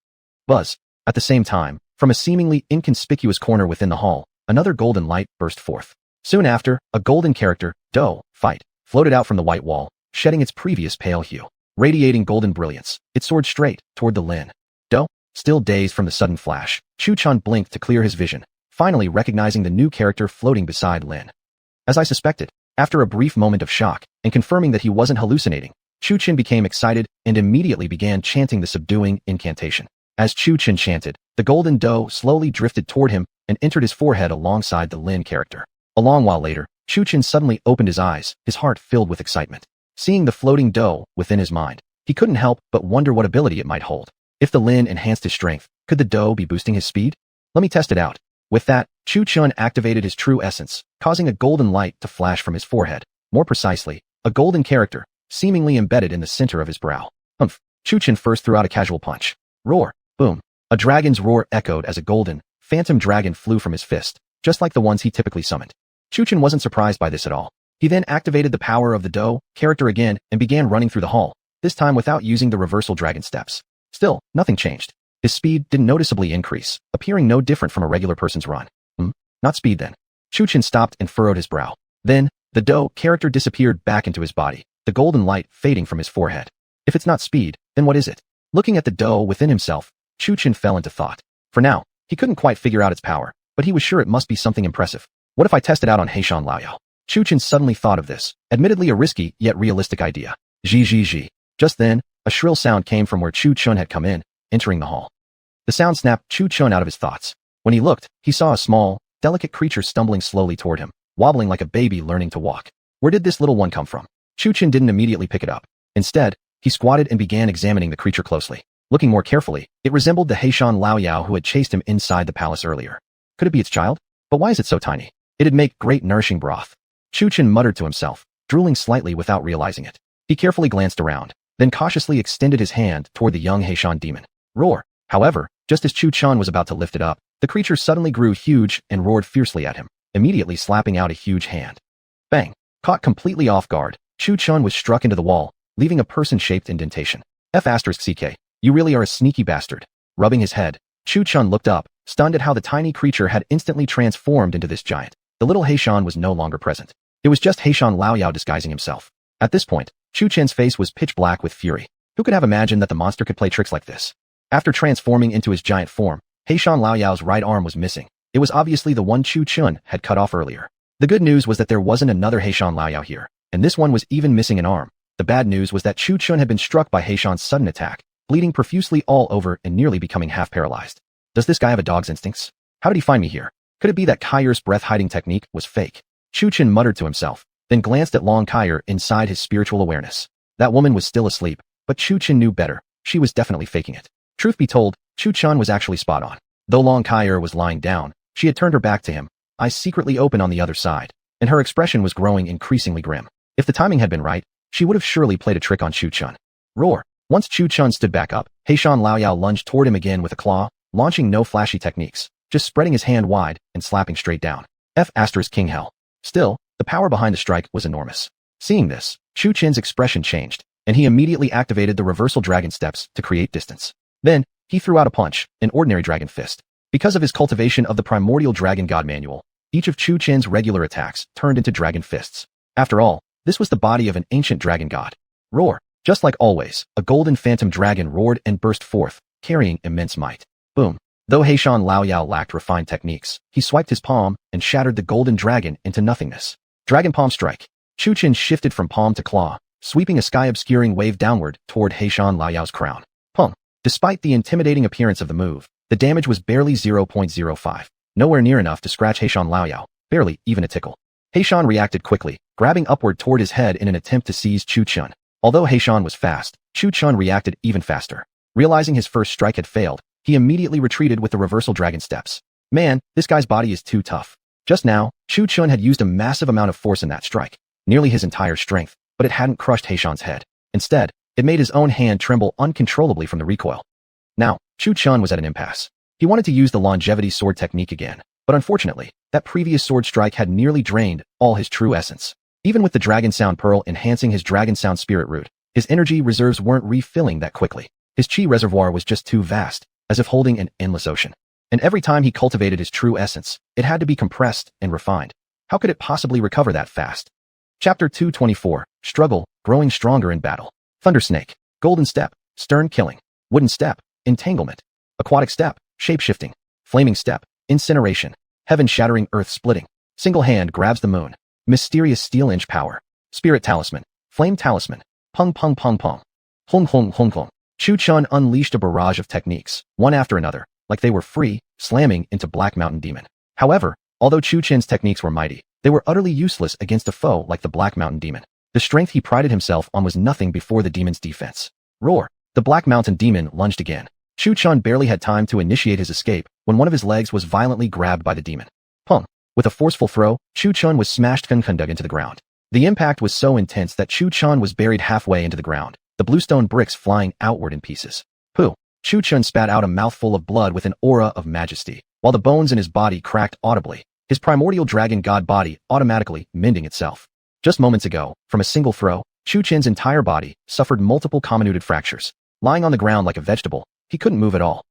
Buzz. At the same time, from a seemingly inconspicuous corner within the hall, another golden light burst forth. Soon after, a golden character, Do Fight, floated out from the white wall, shedding its previous pale hue. Radiating golden brilliance, it soared straight toward the Lin. Do, still dazed from the sudden flash, Chu Chun blinked to clear his vision, finally recognizing the new character floating beside Lin. As I suspected, after a brief moment of shock, and confirming that he wasn't hallucinating, Chu Chun became excited and immediately began chanting the subduing incantation. As Chu Chun chanted, the golden dough slowly drifted toward him and entered his forehead alongside the Lin character. A long while later, Chu Chun suddenly opened his eyes, his heart filled with excitement. Seeing the floating dough within his mind, he couldn't help but wonder what ability it might hold. If the Lin enhanced his strength, could the dough be boosting his speed? Let me test it out. With that, Chu Chun activated his true essence, causing a golden light to flash from his forehead. More precisely, a golden character, seemingly embedded in the center of his brow. Chu Chun first threw out a casual punch. Roar. Boom. A dragon's roar echoed as a golden, phantom dragon flew from his fist, just like the ones he typically summoned. Chu Chun wasn't surprised by this at all. He then activated the power of the Do character again and began running through the hall, this time without using the reversal dragon steps. Still, nothing changed. His speed didn't noticeably increase, appearing no different from a regular person's run. Not speed then. Chu Chun stopped and furrowed his brow. Then, the Do character disappeared back into his body, the golden light fading from his forehead. If it's not speed, then what is it? Looking at the Do within himself, Chu Chun fell into thought. For now, he couldn't quite figure out its power, but he was sure it must be something impressive. What if I tested out on Heishan Laoyao? Chu Chun suddenly thought of this, admittedly a risky yet realistic idea. Zhi. Just then, a shrill sound came from where Chu Chun had come in, entering the hall. The sound snapped Chu Chun out of his thoughts. When he looked, he saw a small, delicate creature stumbling slowly toward him, wobbling like a baby learning to walk. Where did this little one come from? Chu Chun didn't immediately pick it up. Instead, he squatted and began examining the creature closely. Looking more carefully, it resembled the Heishan Laoyao who had chased him inside the palace earlier. Could it be its child? But why is it so tiny? It'd make great nourishing broth. Chu Chun muttered to himself, drooling slightly without realizing it. He carefully glanced around, then cautiously extended his hand toward the young Heishan demon. Roar. However, just as Chu Chun was about to lift it up, the creature suddenly grew huge and roared fiercely at him, immediately slapping out a huge hand. Bang! Caught completely off guard, Chu Chun was struck into the wall, leaving a person-shaped indentation. F***ck. You really are a sneaky bastard. Rubbing his head, Chu Chun looked up, stunned at how the tiny creature had instantly transformed into this giant. The little Heishan was no longer present. It was just Heishan Laoyao disguising himself. At this point, Chu Chun's face was pitch black with fury. Who could have imagined that the monster could play tricks like this? After transforming into his giant form, Heishan Laoyao's right arm was missing. It was obviously the one Chu Chun had cut off earlier. The good news was that there wasn't another Heishan Laoyao here, and this one was even missing an arm. The bad news was that Chu Chun had been struck by Heishan's sudden attack, bleeding profusely all over and nearly becoming half paralyzed. Does this guy have a dog's instincts? How did he find me here? Could it be that Kair's breath hiding technique was fake? Chu Chen muttered to himself, then glanced at Long Kaier inside his spiritual awareness. That woman was still asleep, but Chu Chen knew better. She was definitely faking it. Truth be told, Chu Chen was actually spot on. Though Long Kaier was lying down, she had turned her back to him, eyes secretly open on the other side, and her expression was growing increasingly grim. If the timing had been right, she would have surely played a trick on Chu Chen. Roar. Once Chu Chen stood back up, Heishan Laoyao lunged toward him again with a claw, launching no flashy techniques, just spreading his hand wide and slapping straight down. King Hell. Still, the power behind the strike was enormous. Seeing this, Chu Chen's expression changed, and he immediately activated the reversal dragon steps to create distance. Then, he threw out a punch, an ordinary dragon fist. Because of his cultivation of the primordial dragon god manual, each of Chu Chen's regular attacks turned into dragon fists. After all, this was the body of an ancient dragon god. Roar. Just like always, a golden phantom dragon roared and burst forth, carrying immense might. Boom. Though Heishan Laoyao lacked refined techniques, he swiped his palm and shattered the golden dragon into nothingness. Dragon Palm Strike. Chu Chen shifted from palm to claw, sweeping a sky-obscuring wave downward toward Heishan Laoyao's crown. Pum. Despite the intimidating appearance of the move, the damage was barely 0.05. Nowhere near enough to scratch Heishan Laoyao, barely even a tickle. Heishan reacted quickly, grabbing upward toward his head in an attempt to seize Chu Chen. Although Heishan was fast, Chu Chen reacted even faster. Realizing his first strike had failed, he immediately retreated with the reversal dragon steps. Man, this guy's body is too tough. Just now, Chu Chen had used a massive amount of force in that strike, nearly his entire strength, but it hadn't crushed Heishan's head. Instead, it made his own hand tremble uncontrollably from the recoil. Now, Chu Chen was at an impasse. He wanted to use the longevity sword technique again, but unfortunately, that previous sword strike had nearly drained all his true essence. Even with the Dragon Sound Pearl enhancing his Dragon Sound Spirit Root, his energy reserves weren't refilling that quickly. His chi reservoir was just too vast, as if holding an endless ocean. And every time he cultivated his true essence, it had to be compressed and refined. How could it possibly recover that fast? Chapter 224, Struggle, Growing Stronger in Battle. Thunder Snake, Golden Step, Stern Killing. Wooden Step, Entanglement. Aquatic Step, Shapeshifting. Flaming Step, Incineration. Heaven-shattering earth-splitting. Single hand grabs the moon. Mysterious Steel Inch Power. Spirit Talisman. Flame Talisman. Pung pung pung pung. Hung hung hung hung. Chu Chen unleashed a barrage of techniques, one after another, like they were free, slamming into Black Mountain Demon. However, although Chu Chen's techniques were mighty, they were utterly useless against a foe like the Black Mountain Demon. The strength he prided himself on was nothing before the demon's defense. Roar. The Black Mountain Demon lunged again. Chu Chen barely had time to initiate his escape when one of his legs was violently grabbed by the demon. Pung. With a forceful throw, Chu Chen was smashed kundug into the ground. The impact was so intense that Chu Chen was buried halfway into the ground, the bluestone bricks flying outward in pieces. Pooh. Chu Chen spat out a mouthful of blood with an aura of majesty, while the bones in his body cracked audibly, his primordial dragon god body automatically mending itself. Just moments ago, from a single throw, Chu Chen's entire body suffered multiple comminuted fractures. Lying on the ground like a vegetable, he couldn't move at all.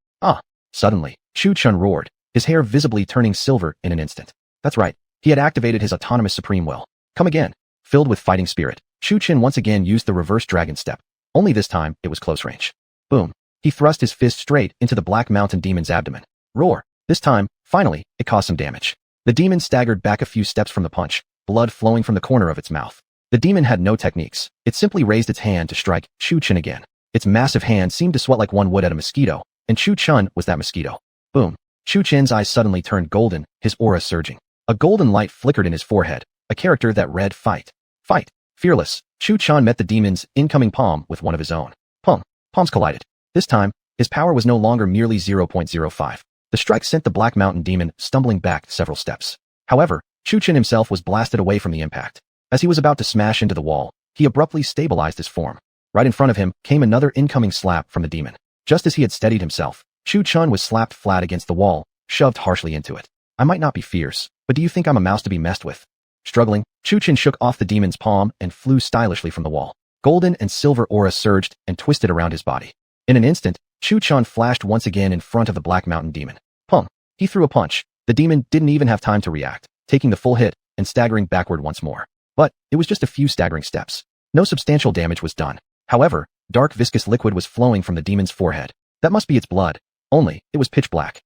Suddenly, Chu Chen roared, his hair visibly turning silver in an instant. That's right, he had activated his autonomous supreme will. Come again. Filled with fighting spirit, Chu Chen once again used the reverse dragon step. Only this time, it was close range. Boom. He thrust his fist straight into the Black Mountain Demon's abdomen. Roar. This time, finally, it caused some damage. The demon staggered back a few steps from the punch, blood flowing from the corner of its mouth. The demon had no techniques. It simply raised its hand to strike Chu Chen again. Its massive hand seemed to sweat like one would at a mosquito, and Chu Chen was that mosquito. Boom. Chu Chen's eyes suddenly turned golden, his aura surging. A golden light flickered in his forehead, a character that read fight. Fight. Fearless, Chu Chen met the demon's incoming palm with one of his own. Pum. Palms collided. This time, his power was no longer merely 0.05. The strike sent the Black Mountain Demon stumbling back several steps. However, Chu Chen himself was blasted away from the impact. As he was about to smash into the wall, he abruptly stabilized his form. Right in front of him came another incoming slap from the demon. Just as he had steadied himself, Chu Chen was slapped flat against the wall, shoved harshly into it. I might not be fierce, but do you think I'm a mouse to be messed with? Struggling, Chu Chen shook off the demon's palm and flew stylishly from the wall. Golden and silver aura surged and twisted around his body. In an instant, Chu Chen flashed once again in front of the Black Mountain Demon. Pum. He threw a punch. The demon didn't even have time to react, taking the full hit and staggering backward once more. But it was just a few staggering steps. No substantial damage was done. However, dark viscous liquid was flowing from the demon's forehead. That must be its blood. Only, it was pitch black.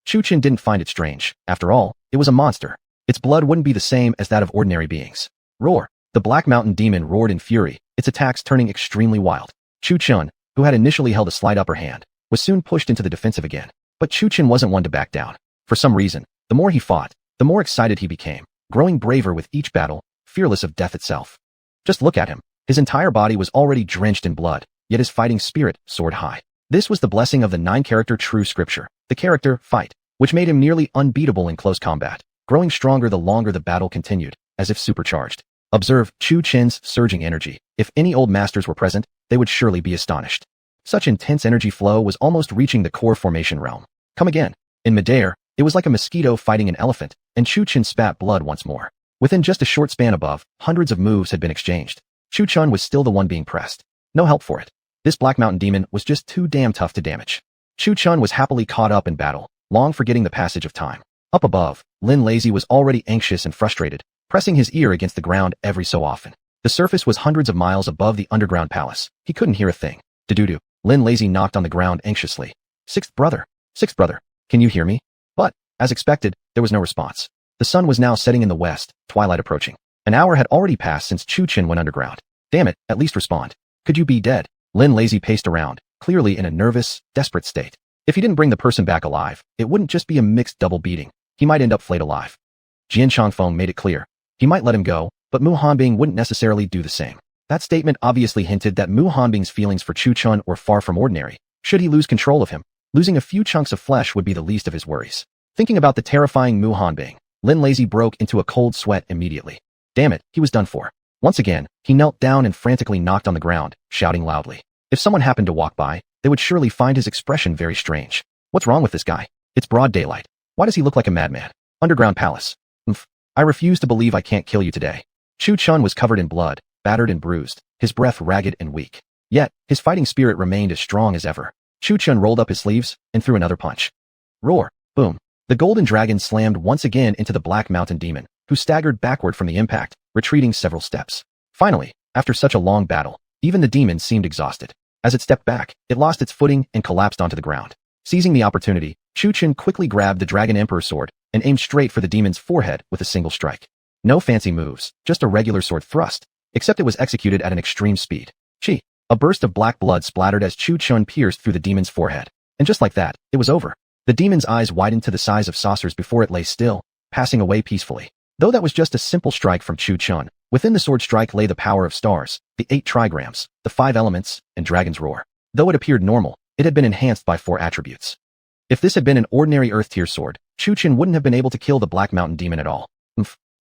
Chu Chen didn't find it strange. After all, it was a monster. Its blood wouldn't be the same as that of ordinary beings. Roar. The Black Mountain Demon roared in fury, its attacks turning extremely wild. Chu Chen, who had initially held a slight upper hand, was soon pushed into the defensive again. But Chu Chen wasn't one to back down. For some reason, the more he fought, the more excited he became. growing braver with each battle, fearless of death itself. Just look at him. His entire body was already drenched in blood, yet his fighting spirit soared high. This was the blessing of the 9-character true scripture, the character, fight, which made him nearly unbeatable in close combat, growing stronger the longer the battle continued, as if supercharged. Observe Chu Chen's surging energy. If any old masters were present, they would surely be astonished. Such intense energy flow was almost reaching the core formation realm. Come again. In midair, it was like a mosquito fighting an elephant, and Chu Chen spat blood once more. Within just a short span above, hundreds of moves had been exchanged. Chu Chen was still the one being pressed. No help for it. This Black Mountain demon was just too damn tough to damage. Chu Chen was happily caught up in battle, long forgetting the passage of time. Up above, Lin Lazy was already anxious and frustrated, pressing his ear against the ground every so often. The surface was hundreds of miles above the underground palace. He couldn't hear a thing. Do-do-do. Lin Lazy knocked on the ground anxiously. Sixth brother, can you hear me? But, as expected, there was no response. The sun was now setting in the west, twilight approaching. An hour had already passed since Chu Chen went underground. Damn it, at least respond. Could you be dead? Lin Lazy paced around, clearly in a nervous, desperate state. If he didn't bring the person back alive, it wouldn't just be a mixed double beating. He might end up flayed alive. Jian Changfeng made it clear. He might let him go, but Mu Hanbing wouldn't necessarily do the same. That statement obviously hinted that Mu Hanbing's feelings for Chu Chen were far from ordinary. Should he lose control of him, losing a few chunks of flesh would be the least of his worries. Thinking about the terrifying Mu Hanbing, Lin Lazy broke into a cold sweat immediately. Damn it, he was done for. Once again, he knelt down and frantically knocked on the ground, shouting loudly. If someone happened to walk by, they would surely find his expression very strange. What's wrong with this guy? It's broad daylight. Why does he look like a madman? Underground palace. I refuse to believe I can't kill you today. Chu Chen was covered in blood, battered and bruised, his breath ragged and weak. Yet, his fighting spirit remained as strong as ever. Chu Chen rolled up his sleeves and threw another punch. Roar. Boom. The golden dragon slammed once again into the Black Mountain demon, who staggered backward from the impact, retreating several steps. Finally, after such a long battle, even the demon seemed exhausted. As it stepped back, it lost its footing and collapsed onto the ground. Seizing the opportunity, Chu Chen quickly grabbed the Dragon Emperor's sword and aimed straight for the demon's forehead with a single strike. No fancy moves, just a regular sword thrust, except it was executed at an extreme speed. Chi! A burst of black blood splattered as Chu Chen pierced through the demon's forehead. And just like that, it was over. The demon's eyes widened to the size of saucers before it lay still, passing away peacefully. Though that was just a simple strike from Chu Chen, within the sword strike lay the power of stars, the 8 trigrams, the 5 elements, and Dragon's Roar. Though it appeared normal, it had been enhanced by 4 attributes. If this had been an ordinary Earth-tier sword, Chu Chen wouldn't have been able to kill the Black Mountain demon at all.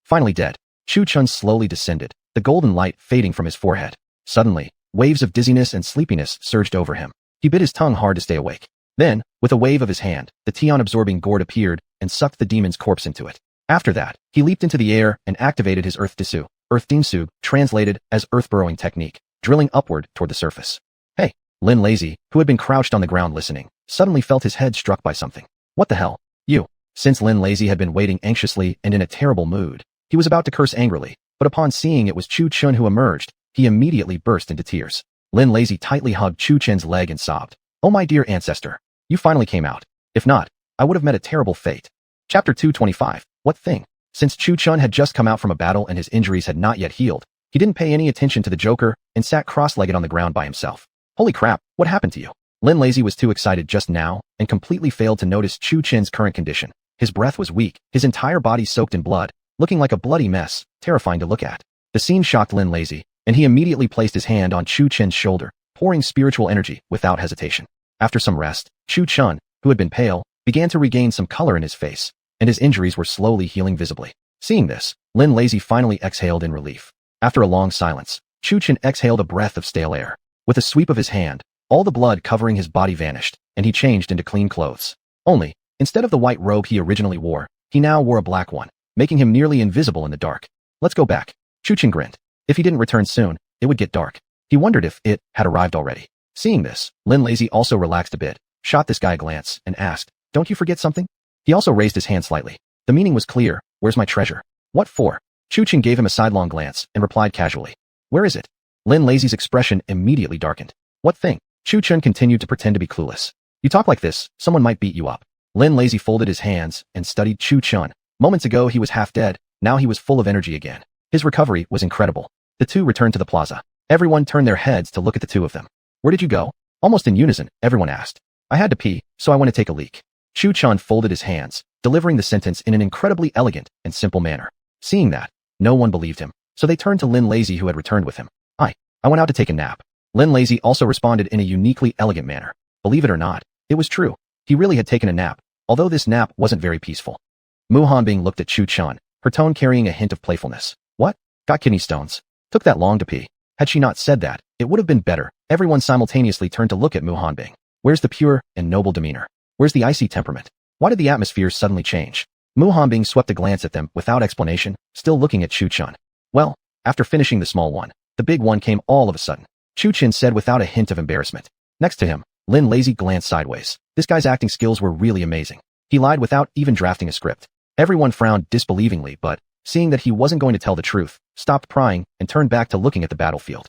Finally dead, Chu Chen slowly descended, the golden light fading from his forehead. Suddenly, waves of dizziness and sleepiness surged over him. He bit his tongue hard to stay awake. Then, with a wave of his hand, the Tian-absorbing gourd appeared and sucked the demon's corpse into it. After that, he leaped into the air and activated his Earth Disu, Earth Dimsu, translated as Earth Burrowing Technique, drilling upward toward the surface. Hey! Lin Lazy, who had been crouched on the ground listening, suddenly felt his head struck by something. What the hell? You! Since Lin Lazy had been waiting anxiously and in a terrible mood, he was about to curse angrily, but upon seeing it was Chu Chen who emerged, he immediately burst into tears. Lin Lazy tightly hugged Chu Chen's leg and sobbed. Oh my dear ancestor! You finally came out. If not, I would have met a terrible fate. Chapter 225. What thing? Since Chu Chen had just come out from a battle and his injuries had not yet healed, he didn't pay any attention to the Joker and sat cross-legged on the ground by himself. Holy crap, what happened to you? Lin Lazy was too excited just now and completely failed to notice Chu Chen's current condition. His breath was weak, his entire body soaked in blood, looking like a bloody mess, terrifying to look at. The scene shocked Lin Lazy, and he immediately placed his hand on Chu Chen's shoulder, pouring spiritual energy without hesitation. After some rest, Chu Chen, who had been pale, began to regain some color in his face, and his injuries were slowly healing visibly. Seeing this, Lin Lazy finally exhaled in relief. After a long silence, Chu Chen exhaled a breath of stale air. With a sweep of his hand, all the blood covering his body vanished, and he changed into clean clothes. Only, instead of the white robe he originally wore, he now wore a black one, making him nearly invisible in the dark. Let's go back. Chu Chen grinned. If he didn't return soon, it would get dark. He wondered if it had arrived already. Seeing this, Lin Lazy also relaxed a bit, shot this guy a glance, and asked, "Don't you forget something?" He also raised his hand slightly. The meaning was clear. Where's my treasure? What for? Chu Chen gave him a sidelong glance and replied casually. Where is it? Lin Lazy's expression immediately darkened. What thing? Chu Chen continued to pretend to be clueless. You talk like this, someone might beat you up. Lin Lazy folded his hands and studied Chu Chen. Moments ago he was half dead, now he was full of energy again. His recovery was incredible. The two returned to the plaza. Everyone turned their heads to look at the two of them. Where did you go? Almost in unison, everyone asked. I had to pee, so I went to take a leak. Chu Chen folded his hands, delivering the sentence in an incredibly elegant and simple manner. Seeing that, no one believed him, so they turned to Lin Lazy who had returned with him. I went out to take a nap. Lin Lazy also responded in a uniquely elegant manner. Believe it or not, it was true. He really had taken a nap, although this nap wasn't very peaceful. Mu Hanbing looked at Chu Chun, her tone carrying a hint of playfulness. What? Got kidney stones? Took that long to pee? Had she not said that, it would have been better. Everyone simultaneously turned to look at Mu Hanbing. Where's the pure and noble demeanor? Where's the icy temperament? Why did the atmosphere suddenly change? Mu Hanbing swept a glance at them without explanation, still looking at Chu Chun. Well, after finishing the small one, the big one came all of a sudden. Chu Chun said without a hint of embarrassment. Next to him, Lin Lazy glanced sideways. This guy's acting skills were really amazing. He lied without even drafting a script. Everyone frowned disbelievingly, but, seeing that he wasn't going to tell the truth, stopped prying and turned back to looking at the battlefield.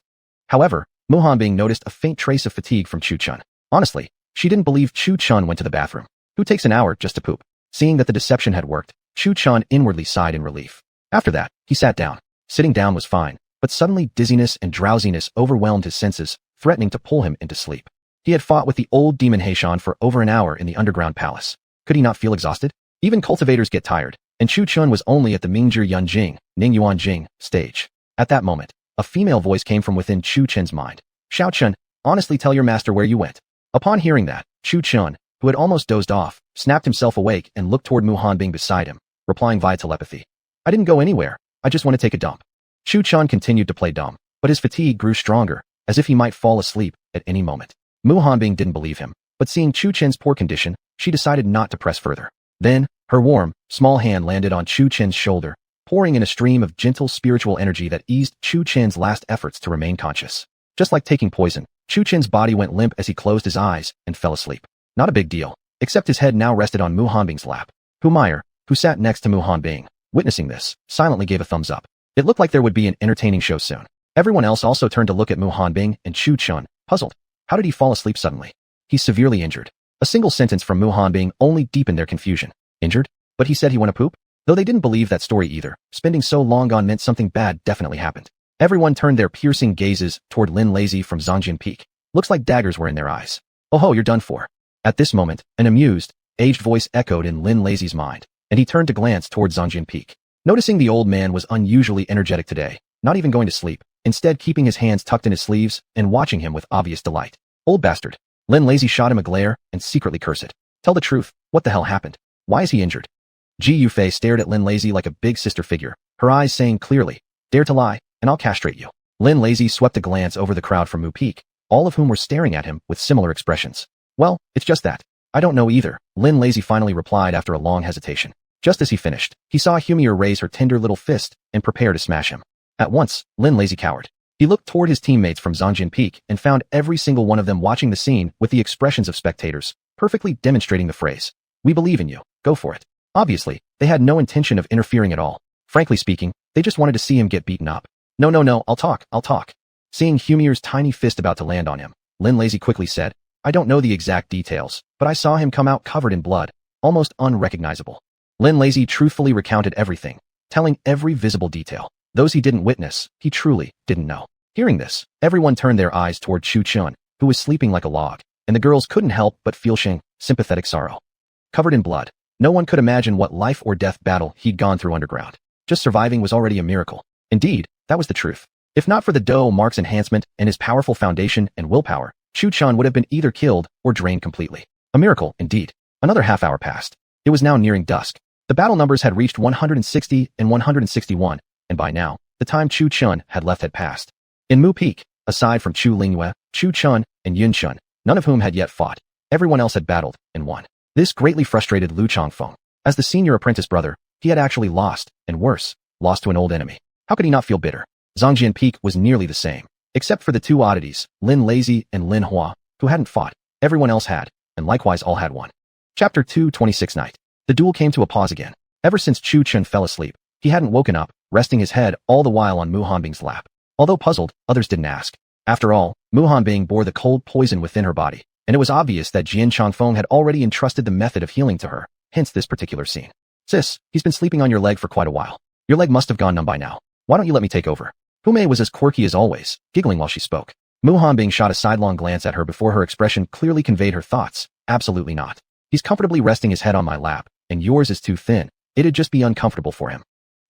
However, Mu Hanbing noticed a faint trace of fatigue from Chu Chun. Honestly, she didn't believe Chu Chun went to the bathroom. Who takes an hour just to poop? Seeing that the deception had worked, Chu Chun inwardly sighed in relief. After that, he sat down. Sitting down was fine, but suddenly dizziness and drowsiness overwhelmed his senses, threatening to pull him into sleep. He had fought with the old demon Heishan for over an hour in the underground palace. Could he not feel exhausted? Even cultivators get tired, and Chu Chun was only at the Mingzhi Yunjing, Ningyuan Jing, stage. At that moment, a female voice came from within Chu Chun's mind. Xiao Chun, honestly tell your master where you went. Upon hearing that, Chu Chun, who had almost dozed off, snapped himself awake and looked toward Mu Hanbing beside him, replying via telepathy. I didn't go anywhere. I just want to take a dump. Chu Chun continued to play dumb, but his fatigue grew stronger, as if he might fall asleep at any moment. Mu Hanbing didn't believe him, but seeing Chu Chen's poor condition, she decided not to press further. Then, her warm, small hand landed on Chu Chen's shoulder, pouring in a stream of gentle spiritual energy that eased Chu Chen's last efforts to remain conscious. Just like taking poison, Chu Chen's body went limp as he closed his eyes and fell asleep. Not a big deal, except his head now rested on Mu Hanbing's lap. Humiliation, who sat next to Mu Hanbing, witnessing this, silently gave a thumbs up. It looked like there would be an entertaining show soon. Everyone else also turned to look at Mu Hanbing and Chu Chun, puzzled. How did he fall asleep suddenly? He's severely injured. A single sentence from Mu Hanbing only deepened their confusion. Injured? But he said he went to poop? Though they didn't believe that story either, spending so long gone meant something bad definitely happened. Everyone turned their piercing gazes toward Lin Lazy from Zhongjian Peak. Looks like daggers were in their eyes. Oh ho, you're done for. At this moment, an amused, aged voice echoed in Lin Lazy's mind, and he turned to glance toward Zhongjian Peak. Noticing the old man was unusually energetic today, not even going to sleep, instead keeping his hands tucked in his sleeves and watching him with obvious delight. Old bastard. Lin Lazy shot him a glare and secretly cursed. Tell the truth, what the hell happened? Why is he injured? Ji Yufei stared at Lin Lazy like a big sister figure, her eyes saying clearly, dare to lie, and I'll castrate you. Lin Lazy swept a glance over the crowd from Mu Peak, all of whom were staring at him with similar expressions. Well, it's just that. I don't know either, Lin Lazy finally replied after a long hesitation. Just as he finished, he saw Humiliation raise her tender little fist and prepare to smash him. At once, Lin Lazy cowered. He looked toward his teammates from Zhongjian Peak and found every single one of them watching the scene with the expressions of spectators, perfectly demonstrating the phrase, we believe in you, go for it. Obviously, they had no intention of interfering at all. Frankly speaking, they just wanted to see him get beaten up. No, I'll talk. Seeing Humiliation's tiny fist about to land on him, Lin Lazy quickly said, I don't know the exact details, but I saw him come out covered in blood, almost unrecognizable. Lin Lazy truthfully recounted everything, telling every visible detail. Those he didn't witness, he truly didn't know. Hearing this, everyone turned their eyes toward Chu Chun, who was sleeping like a log, and the girls couldn't help but feel sympathetic sorrow. Covered in blood, no one could imagine what life or death battle he'd gone through underground. Just surviving was already a miracle. Indeed, that was the truth. If not for the Do Mark's enhancement and his powerful foundation and willpower, Chu Chun would have been either killed or drained completely. A miracle, indeed. Another half hour passed. It was now nearing dusk. The battle numbers had reached 160 and 161, and by now, the time Chu Chun had left had passed. In Mu Peak, aside from Chu Lingyue, Chu Chun, and Yun Chun, none of whom had yet fought, everyone else had battled and won. This greatly frustrated Lu Chongfeng. As the senior apprentice brother, he had actually lost, and worse, lost to an old enemy. How could he not feel bitter? Zhongjian Peak was nearly the same, except for the two oddities, Lin Lazy and Lin Hua, who hadn't fought. Everyone else had, and likewise all had won. Chapter 226 Night. The duel came to a pause again. Ever since Chu Chun fell asleep, he hadn't woken up, resting his head all the while on Mu Hanbing's lap. Although puzzled, others didn't ask. After all, Mu Hanbing bore the cold poison within her body, and it was obvious that Jian Chongfeng had already entrusted the method of healing to her, hence this particular scene. Sis, he's been sleeping on your leg for quite a while. Your leg must have gone numb by now. Why don't you let me take over? Humei was as quirky as always, giggling while she spoke. Mu Hanbing shot a sidelong glance at her before her expression clearly conveyed her thoughts. Absolutely not. He's comfortably resting his head on my lap, and yours is too thin. It'd just be uncomfortable for him.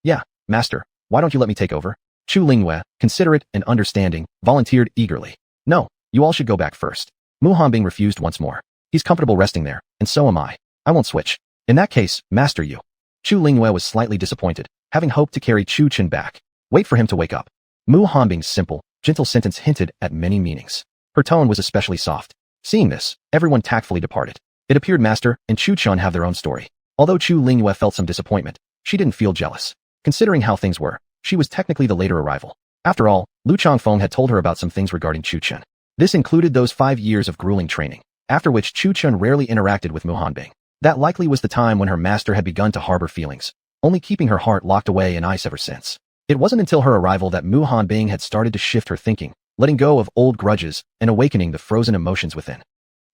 Yeah, Master, why don't you let me take over? Chu Lingyue, considerate and understanding, volunteered eagerly. No, you all should go back first. Mu Hanbing refused once more. He's comfortable resting there, and so am I. I won't switch. In that case, master you. Chu Lingyue was slightly disappointed, having hoped to carry Chu Chen back. Wait for him to wake up. Mu Hanbing's simple, gentle sentence hinted at many meanings. Her tone was especially soft. Seeing this, everyone tactfully departed. It appeared Master and Chu Chen have their own story. Although Chu Lingyue felt some disappointment, she didn't feel jealous. Considering how things were, she was technically the later arrival. After all, Lu Changfeng had told her about some things regarding Chu Chen. This included those 5 years of grueling training, after which Chu Chen rarely interacted with Mu Hanbing. That likely was the time when her master had begun to harbor feelings, only keeping her heart locked away in ice ever since. It wasn't until her arrival that Mu Hanbing had started to shift her thinking, letting go of old grudges and awakening the frozen emotions within.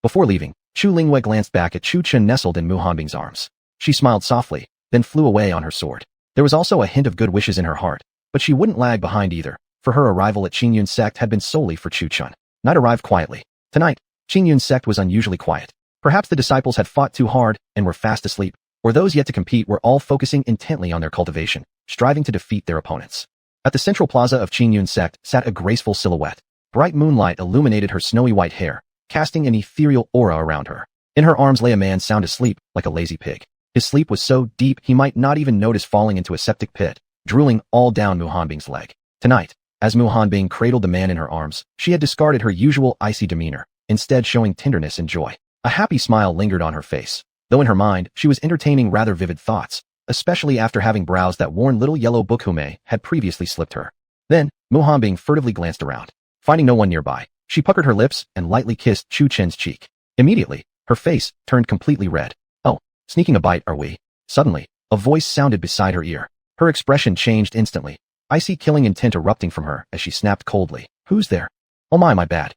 Before leaving, Chu Lingyue glanced back at Chu Chen nestled in Mu Hanbing's arms. She smiled softly, then flew away on her sword. There was also a hint of good wishes in her heart, but she wouldn't lag behind either, for her arrival at Qingyun's sect had been solely for Chu Chen. Night arrived quietly. Tonight, Qingyun's sect was unusually quiet. Perhaps the disciples had fought too hard and were fast asleep, or those yet to compete were all focusing intently on their cultivation, striving to defeat their opponents. At the central plaza of Qingyun's sect sat a graceful silhouette. Bright moonlight illuminated her snowy white hair, casting an ethereal aura around her. In her arms lay a man sound asleep, like a lazy pig. His sleep was so deep he might not even notice falling into a septic pit, drooling all down Mu Hanbing's leg. Tonight, as Mu Hanbing cradled the man in her arms, she had discarded her usual icy demeanor, instead showing tenderness and joy. A happy smile lingered on her face, though in her mind she was entertaining rather vivid thoughts, especially after having browsed that worn little yellow book Hume had previously slipped her. Then, Mu Hanbing furtively glanced around. Finding no one nearby, she puckered her lips and lightly kissed Chu Chen's cheek. Immediately, her face turned completely red. Oh, sneaking a bite, are we? Suddenly, a voice sounded beside her ear. Her expression changed instantly, icy killing intent erupting from her as she snapped coldly. Who's there? Oh my bad.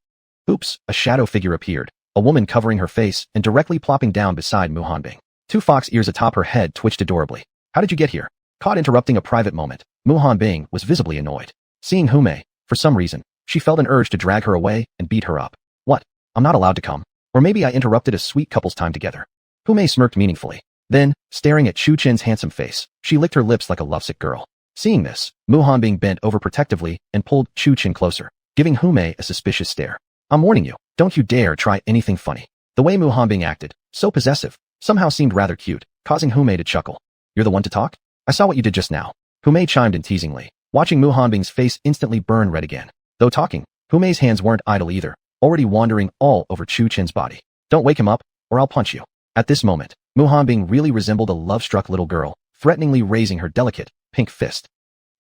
Oops, a shadow figure appeared, a woman covering her face and directly plopping down beside Mu Hanbing. 2 fox ears atop her head twitched adorably. How did you get here? Caught interrupting a private moment, Mu Hanbing was visibly annoyed. Seeing Hume, for some reason, she felt an urge to drag her away and beat her up. What? I'm not allowed to come. Or maybe I interrupted a sweet couple's time together. Hume smirked meaningfully. Then, staring at Chu Chen's handsome face, she licked her lips like a lovesick girl. Seeing this, Mu Hanbing bent over protectively and pulled Chu Chen closer, giving Hume a suspicious stare. I'm warning you, don't you dare try anything funny. The way Mu Hanbing acted, so possessive, somehow seemed rather cute, causing Hume to chuckle. You're the one to talk? I saw what you did just now. Hume chimed in teasingly, watching Mu Hanbing's face instantly burn red again. Though talking, Hume's hands weren't idle either, already wandering all over Chu Chen's body. Don't wake him up, or I'll punch you. At this moment, Mu Hanbing really resembled a love-struck little girl, threateningly raising her delicate, pink fist.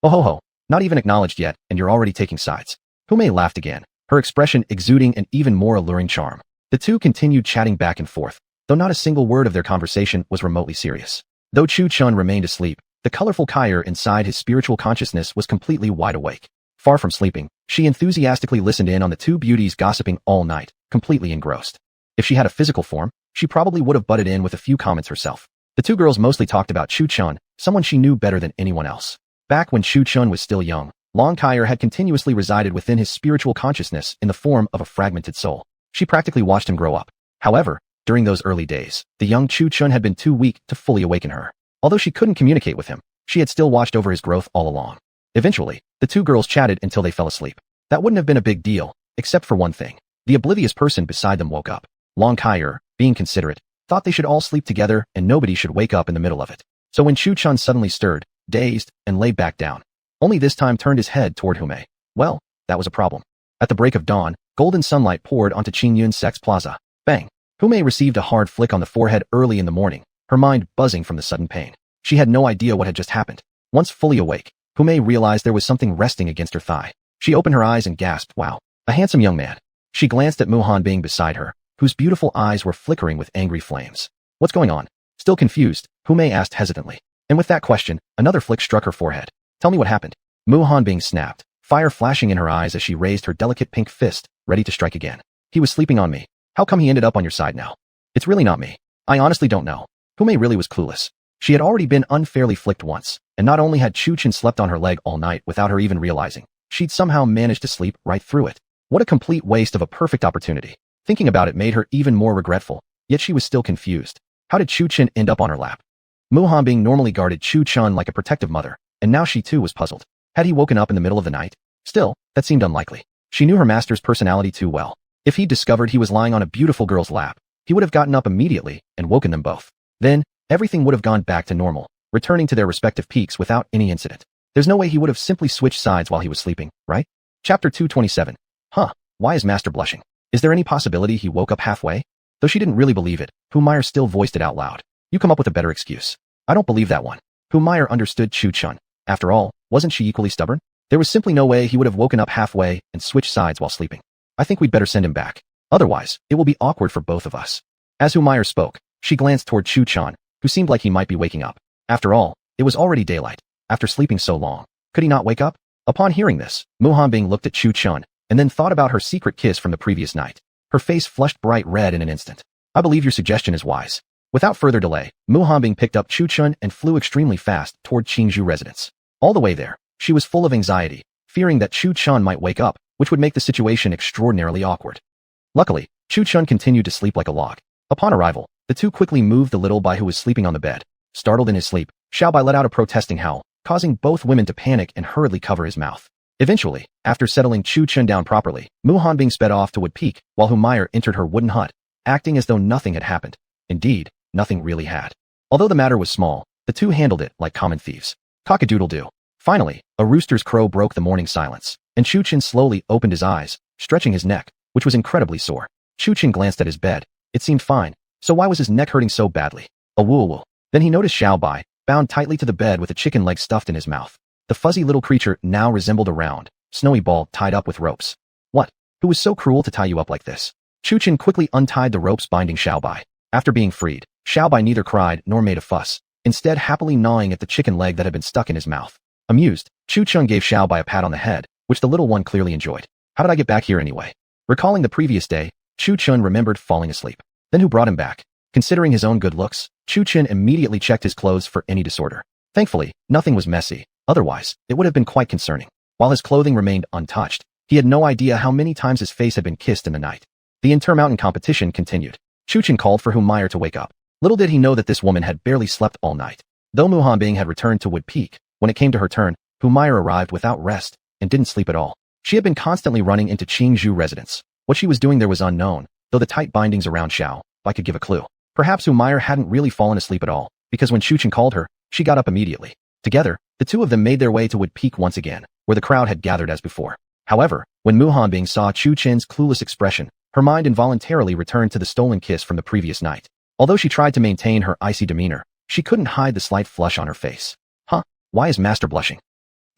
Oh ho ho, not even acknowledged yet, and you're already taking sides. Hume laughed again, her expression exuding an even more alluring charm. The two continued chatting back and forth, though not a single word of their conversation was remotely serious. Though Chu Chen remained asleep, the colorful Kyer inside his spiritual consciousness was completely wide awake. Far from sleeping, she enthusiastically listened in on the two beauties gossiping all night, completely engrossed. If she had a physical form, she probably would have butted in with a few comments herself. The two girls mostly talked about Chu Chen, someone she knew better than anyone else. Back when Chu Chen was still young, Long Kyer had continuously resided within his spiritual consciousness in the form of a fragmented soul. She practically watched him grow up. However, during those early days, the young Chu Chen had been too weak to fully awaken her. Although she couldn't communicate with him, she had still watched over his growth all along. Eventually, the two girls chatted until they fell asleep. That wouldn't have been a big deal, except for one thing. The oblivious person beside them woke up. Long Kyer, being considerate, thought they should all sleep together and nobody should wake up in the middle of it. So when Chu Chen suddenly stirred, dazed, and lay back down, only this time turned his head toward Hume. Well, that was a problem. At the break of dawn, golden sunlight poured onto Qingyun's Sect's plaza. Bang! Hume received a hard flick on the forehead early in the morning, her mind buzzing from the sudden pain. She had no idea what had just happened. Once fully awake, Hume realized there was something resting against her thigh. She opened her eyes and gasped, wow, a handsome young man. She glanced at Mu Hanbing beside her, whose beautiful eyes were flickering with angry flames. What's going on? Still confused, Hume asked hesitantly. And with that question, another flick struck her forehead. Tell me what happened. Mu Hanbing snapped, fire flashing in her eyes as she raised her delicate pink fist, ready to strike again. He was sleeping on me. How come he ended up on your side now? It's really not me. I honestly don't know. Hume really was clueless. She had already been unfairly flicked once, and not only had Chu Chen slept on her leg all night without her even realizing, she'd somehow managed to sleep right through it. What a complete waste of a perfect opportunity. Thinking about it made her even more regretful, yet she was still confused. How did Chu Chen end up on her lap? Mu Hanbing normally guarded Chu Chen like a protective mother, and now she too was puzzled. Had he woken up in the middle of the night? Still, that seemed unlikely. She knew her master's personality too well. If he'd discovered he was lying on a beautiful girl's lap, he would have gotten up immediately and woken them both. Then, everything would have gone back to normal, returning to their respective peaks without any incident. There's no way he would have simply switched sides while he was sleeping, right? Chapter 227. Why is Master blushing? Is there any possibility he woke up halfway? Though she didn't really believe it, Humiliation still voiced it out loud. You come up with a better excuse. I don't believe that one. Humiliation understood Chu Chun. After all, wasn't she equally stubborn? There was simply no way he would have woken up halfway and switched sides while sleeping. I think we'd better send him back. Otherwise, it will be awkward for both of us. As Humiliation spoke, she glanced toward Chu Chun, who seemed like he might be waking up. After all, it was already daylight. After sleeping so long, could he not wake up? Upon hearing this, Humiliation looked at Chu Chun, and then thought about her secret kiss from the previous night. Her face flushed bright red in an instant. I believe your suggestion is wise. Without further delay, Humiliation picked up Chu Chun and flew extremely fast toward Qingzhou residence. All the way there, she was full of anxiety, fearing that Chu Chun might wake up, which would make the situation extraordinarily awkward. Luckily, Chu Chun continued to sleep like a log. Upon arrival, the two quickly moved the little boy who was sleeping on the bed. Startled in his sleep, Xiaobai let out a protesting howl, causing both women to panic and hurriedly cover his mouth. Eventually, after settling Chu Chun down properly, Humiliation sped off to Wood Peak, while Humiliation entered her wooden hut, acting as though nothing had happened. Indeed, nothing really had. Although the matter was small, the two handled it like common thieves. Cock-a-doodle-doo. Finally, a rooster's crow broke the morning silence, and Chu Chun slowly opened his eyes, stretching his neck, which was incredibly sore. Chu Chun glanced at his bed. It seemed fine, so why was his neck hurting so badly? A woo-woo. Then he noticed Xiaobai, bound tightly to the bed with a chicken leg stuffed in his mouth. The fuzzy little creature now resembled a round, snowy ball tied up with ropes. What? Who was so cruel to tie you up like this? Chu Chun quickly untied the ropes binding Xiaobai. After being freed, Xiaobai neither cried nor made a fuss, instead happily gnawing at the chicken leg that had been stuck in his mouth. Amused, Chu Chun gave Xiaobai a pat on the head, which the little one clearly enjoyed. How did I get back here anyway? Recalling the previous day, Chu Chun remembered falling asleep. Then who brought him back? Considering his own good looks, Chu Chun immediately checked his clothes for any disorder. Thankfully, nothing was messy. Otherwise, it would have been quite concerning. While his clothing remained untouched, he had no idea how many times his face had been kissed in the night. The intermountain competition continued. Chu Chun called for Humiliation to wake up. Little did he know that this woman had barely slept all night. Though Humiliation had returned to Wood Peak, when it came to her turn, Humiliation arrived without rest and didn't sleep at all. She had been constantly running into Qingzhou residence. What she was doing there was unknown, though the tight bindings around Xiaobai could give a clue. Perhaps Humiliation hadn't really fallen asleep at all, because when Chu Chun called her, she got up immediately. Together, the two of them made their way to Wood Peak once again, where the crowd had gathered as before. However, when Humiliation saw Chu Chun's clueless expression, her mind involuntarily returned to the stolen kiss from the previous night. Although she tried to maintain her icy demeanor, she couldn't hide the slight flush on her face. Why is Master blushing?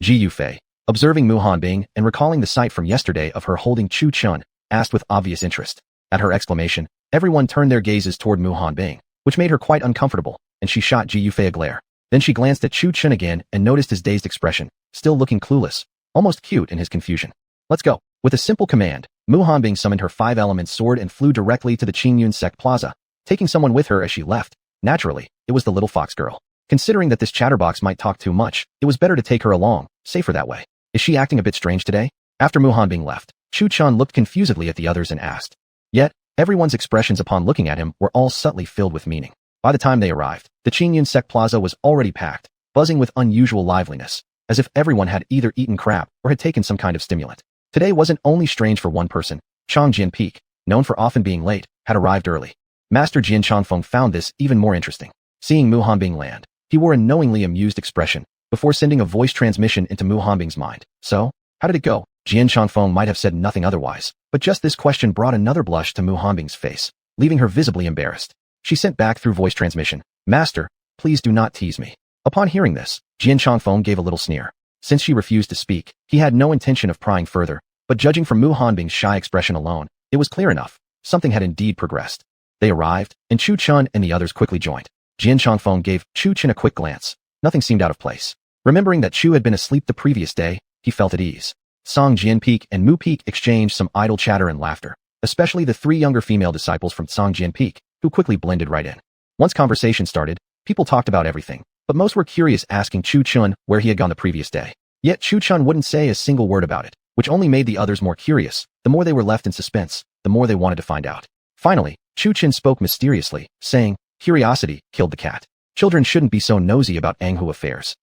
Ji Yufei, observing Humiliation and recalling the sight from yesterday of her holding Chu Chun, asked with obvious interest. At her exclamation, everyone turned their gazes toward Humiliation, which made her quite uncomfortable, and she shot Ji Yufei a glare. Then she glanced at Chu Chun again and noticed his dazed expression, still looking clueless, almost cute in his confusion. Let's go. With a simple command, Humiliation summoned her 5-element sword and flew directly to the Qingyun Sect Plaza, taking someone with her as she left. Naturally, it was the little fox girl. Considering that this chatterbox might talk too much, it was better to take her along, safer that way. Is she acting a bit strange today? After Humiliation left, Chu Chun looked confusedly at the others and asked. Yet, everyone's expressions upon looking at him were all subtly filled with meaning. By the time they arrived, the Qingyun Sect Plaza was already packed, buzzing with unusual liveliness, as if everyone had either eaten crap or had taken some kind of stimulant. Today wasn't only strange for one person. Chang Jianpeak, known for often being late, had arrived early. Master Jian Changfeng found this even more interesting. Seeing Humiliation land, he wore a knowingly amused expression, before sending a voice transmission into Humiliation's mind. So, how did it go? Jian Changfeng might have said nothing otherwise, but just this question brought another blush to Humiliation's face, leaving her visibly embarrassed. She sent back through voice transmission, Master, please do not tease me. Upon hearing this, Jian Changfeng gave a little sneer. Since she refused to speak, he had no intention of prying further, but judging from Humiliation's shy expression alone, it was clear enough. Something had indeed progressed. They arrived, and Chu Chun and the others quickly joined. Jian Changfeng gave Chu Chun a quick glance. Nothing seemed out of place. Remembering that Chu had been asleep the previous day, he felt at ease. Song Jianpeak and Mu Peak exchanged some idle chatter and laughter, especially the 3 younger female disciples from Song Jianpeak, who quickly blended right in. Once conversation started, people talked about everything, but most were curious, asking Chu Chun where he had gone the previous day. Yet Chu Chun wouldn't say a single word about it, which only made the others more curious. The more they were left in suspense, the more they wanted to find out. Finally, Chu Chun spoke mysteriously, saying, "Curiosity killed the cat. Children shouldn't be so nosy about Anghu affairs."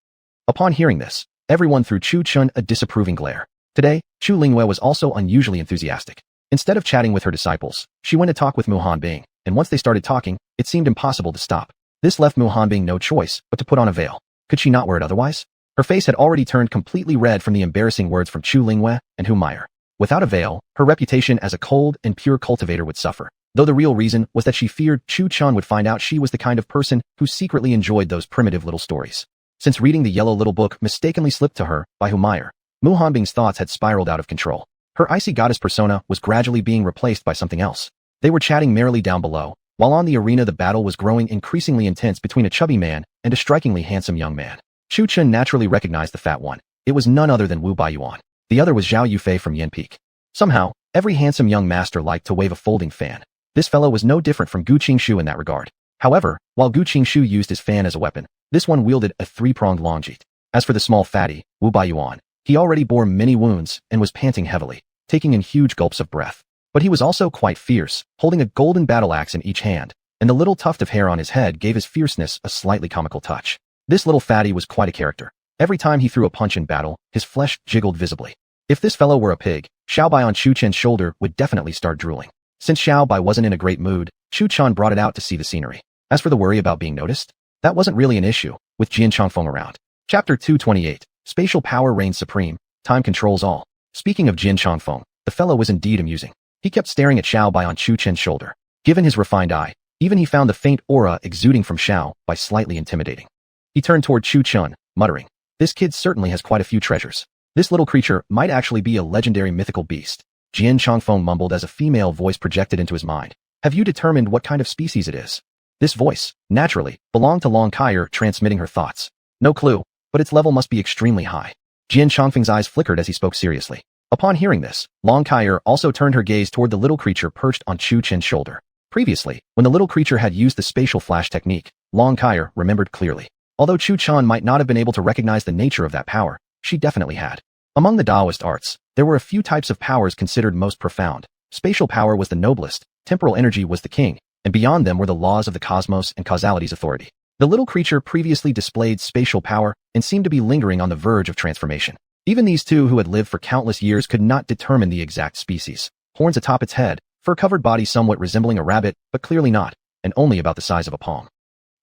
Upon hearing this, everyone threw Chu Chun a disapproving glare. Today, Chu Lingyue was also unusually enthusiastic. Instead of chatting with her disciples, she went to talk with Mu Hanbing, and once they started talking, it seemed impossible to stop. This left Mu Hanbing no choice but to put on a veil. Could she not wear it otherwise? Her face had already turned completely red from the embarrassing words from Chu Lingyue and Hu Meyer. Without a veil, her reputation as a cold and pure cultivator would suffer, though the real reason was that she feared Chu Chun would find out she was the kind of person who secretly enjoyed those primitive little stories. Since reading the yellow little book mistakenly slipped to her by Hu Meyer, Mu Hanbing's thoughts had spiraled out of control. Her icy goddess persona was gradually being replaced by something else. They were chatting merrily down below, while on the arena the battle was growing increasingly intense between a chubby man and a strikingly handsome young man. Chu Chun naturally recognized the fat one. It was none other than Wu Baiyuan. The other was Zhao Yufei from Yen Peak. Somehow, every handsome young master liked to wave a folding fan. This fellow was no different from Gu Qingshu in that regard. However, while Gu Qingshu used his fan as a weapon, this one wielded a three-pronged longjit. As for the small fatty, Wu Baiyuan, he already bore many wounds and was panting heavily, taking in huge gulps of breath. But he was also quite fierce, holding a golden battle axe in each hand, and the little tuft of hair on his head gave his fierceness a slightly comical touch. This little fatty was quite a character. Every time he threw a punch in battle, his flesh jiggled visibly. If this fellow were a pig, Xiao Bai on Chu Chen's shoulder would definitely start drooling. Since Xiao Bai wasn't in a great mood, Chu Chun brought it out to see the scenery. As for the worry about being noticed, that wasn't really an issue, with Jian Changfeng around. Chapter 228. Spatial power reigns supreme, time controls all. Speaking of Jian Changfeng, the fellow was indeed amusing. He kept staring at Xiao Bai on Chu Chen's shoulder. Given his refined eye, even he found the faint aura exuding from Xiao Bai slightly intimidating. He turned toward Chu Chun, muttering, "This kid certainly has quite a few treasures. This little creature might actually be a legendary mythical beast." Jian Changfeng mumbled as a female voice projected into his mind. "Have you determined what kind of species it is?" This voice, naturally, belonged to Long Kaier, transmitting her thoughts. "No clue, but its level must be extremely high." Jian Changfeng's eyes flickered as he spoke seriously. Upon hearing this, Long Kaier also turned her gaze toward the little creature perched on Chu Chen's shoulder. Previously, when the little creature had used the spatial flash technique, Long Kaier remembered clearly. Although Chu Chun might not have been able to recognize the nature of that power, she definitely had. Among the Taoist arts, there were a few types of powers considered most profound. Spatial power was the noblest, temporal energy was the king, and beyond them were the laws of the cosmos and causality's authority. The little creature previously displayed spatial power and seemed to be lingering on the verge of transformation. Even these two who had lived for countless years could not determine the exact species. Horns atop its head, fur-covered body somewhat resembling a rabbit, but clearly not, and only about the size of a palm.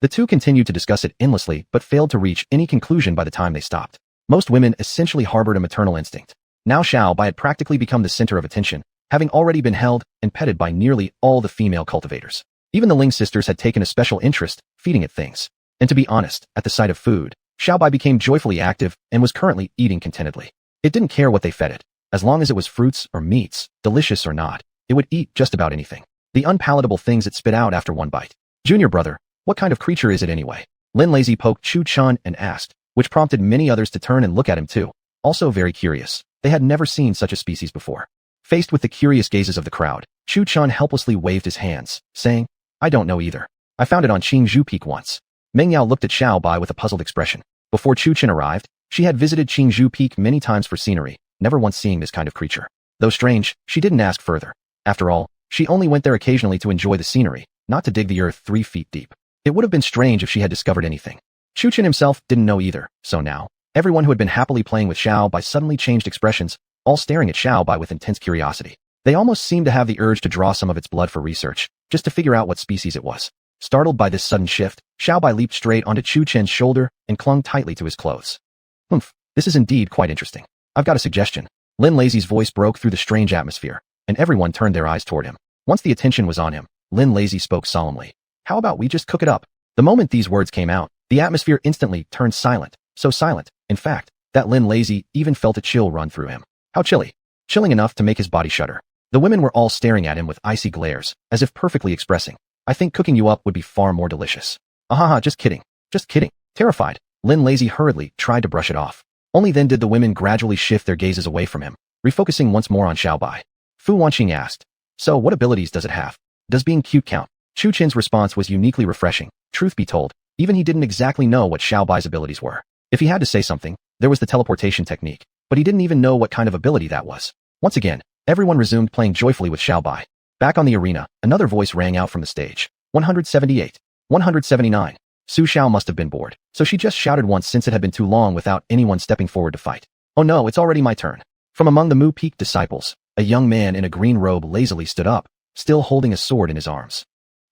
The two continued to discuss it endlessly but failed to reach any conclusion by the time they stopped. Most women essentially harbored a maternal instinct. Now Xiao Bai had practically become the center of attention, having already been held and petted by nearly all the female cultivators. Even the Ling sisters had taken a special interest, feeding it things. And to be honest, at the sight of food, Xiao Bai became joyfully active and was currently eating contentedly. It didn't care what they fed it. As long as it was fruits or meats, delicious or not, it would eat just about anything. The unpalatable things it spit out after one bite. "Junior brother, what kind of creature is it anyway?" Lin Lazy poked Chu Chun and asked, which prompted many others to turn and look at him too. Also very curious, they had never seen such a species before. Faced with the curious gazes of the crowd, Chu Chun helplessly waved his hands, saying, "I don't know either. I found it on Qingzhou Peak once." Meng Yao looked at Xiao Bai with a puzzled expression. Before Chu Chun arrived, she had visited Qingzhou Peak many times for scenery, never once seeing this kind of creature. Though strange, she didn't ask further. After all, she only went there occasionally to enjoy the scenery, not to dig the earth 3 feet deep. It would have been strange if she had discovered anything. Chu Chun himself didn't know either, so now, everyone who had been happily playing with Xiao Bai suddenly changed expressions, all staring at Xiao Bai with intense curiosity. They almost seemed to have the urge to draw some of its blood for research, just to figure out what species it was. Startled by this sudden shift, Xiao Bai leaped straight onto Chu Chen's shoulder and clung tightly to his clothes. "Humph, this is indeed quite interesting. I've got a suggestion." Lin Lazy's voice broke through the strange atmosphere, and everyone turned their eyes toward him. Once the attention was on him, Lin Lazy spoke solemnly. "How about we just cook it up?" The moment these words came out, the atmosphere instantly turned silent, so silent, in fact, that Lin Lazy even felt a chill run through him. How chilly. Chilling enough to make his body shudder. The women were all staring at him with icy glares, as if perfectly expressing, "I think cooking you up would be far more delicious." "Ahaha, just kidding. Just kidding." Terrified, Lin Lazy hurriedly tried to brush it off. Only then did the women gradually shift their gazes away from him, refocusing once more on Xiao Bai. Fu Wanqing asked, "So what abilities does it have? Does being cute count?" Chu Chen's response was uniquely refreshing. Truth be told, even he didn't exactly know what Xiao Bai's abilities were. If he had to say something, there was the teleportation technique, but he didn't even know what kind of ability that was. Once again, everyone resumed playing joyfully with Xiao Bai. Back on the arena, another voice rang out from the stage. 178. 179. Su Xiao must have been bored, so she just shouted once since it had been too long without anyone stepping forward to fight. Oh no, it's already my turn. From among the Mu Peak disciples, a young man in a green robe lazily stood up, still holding a sword in his arms.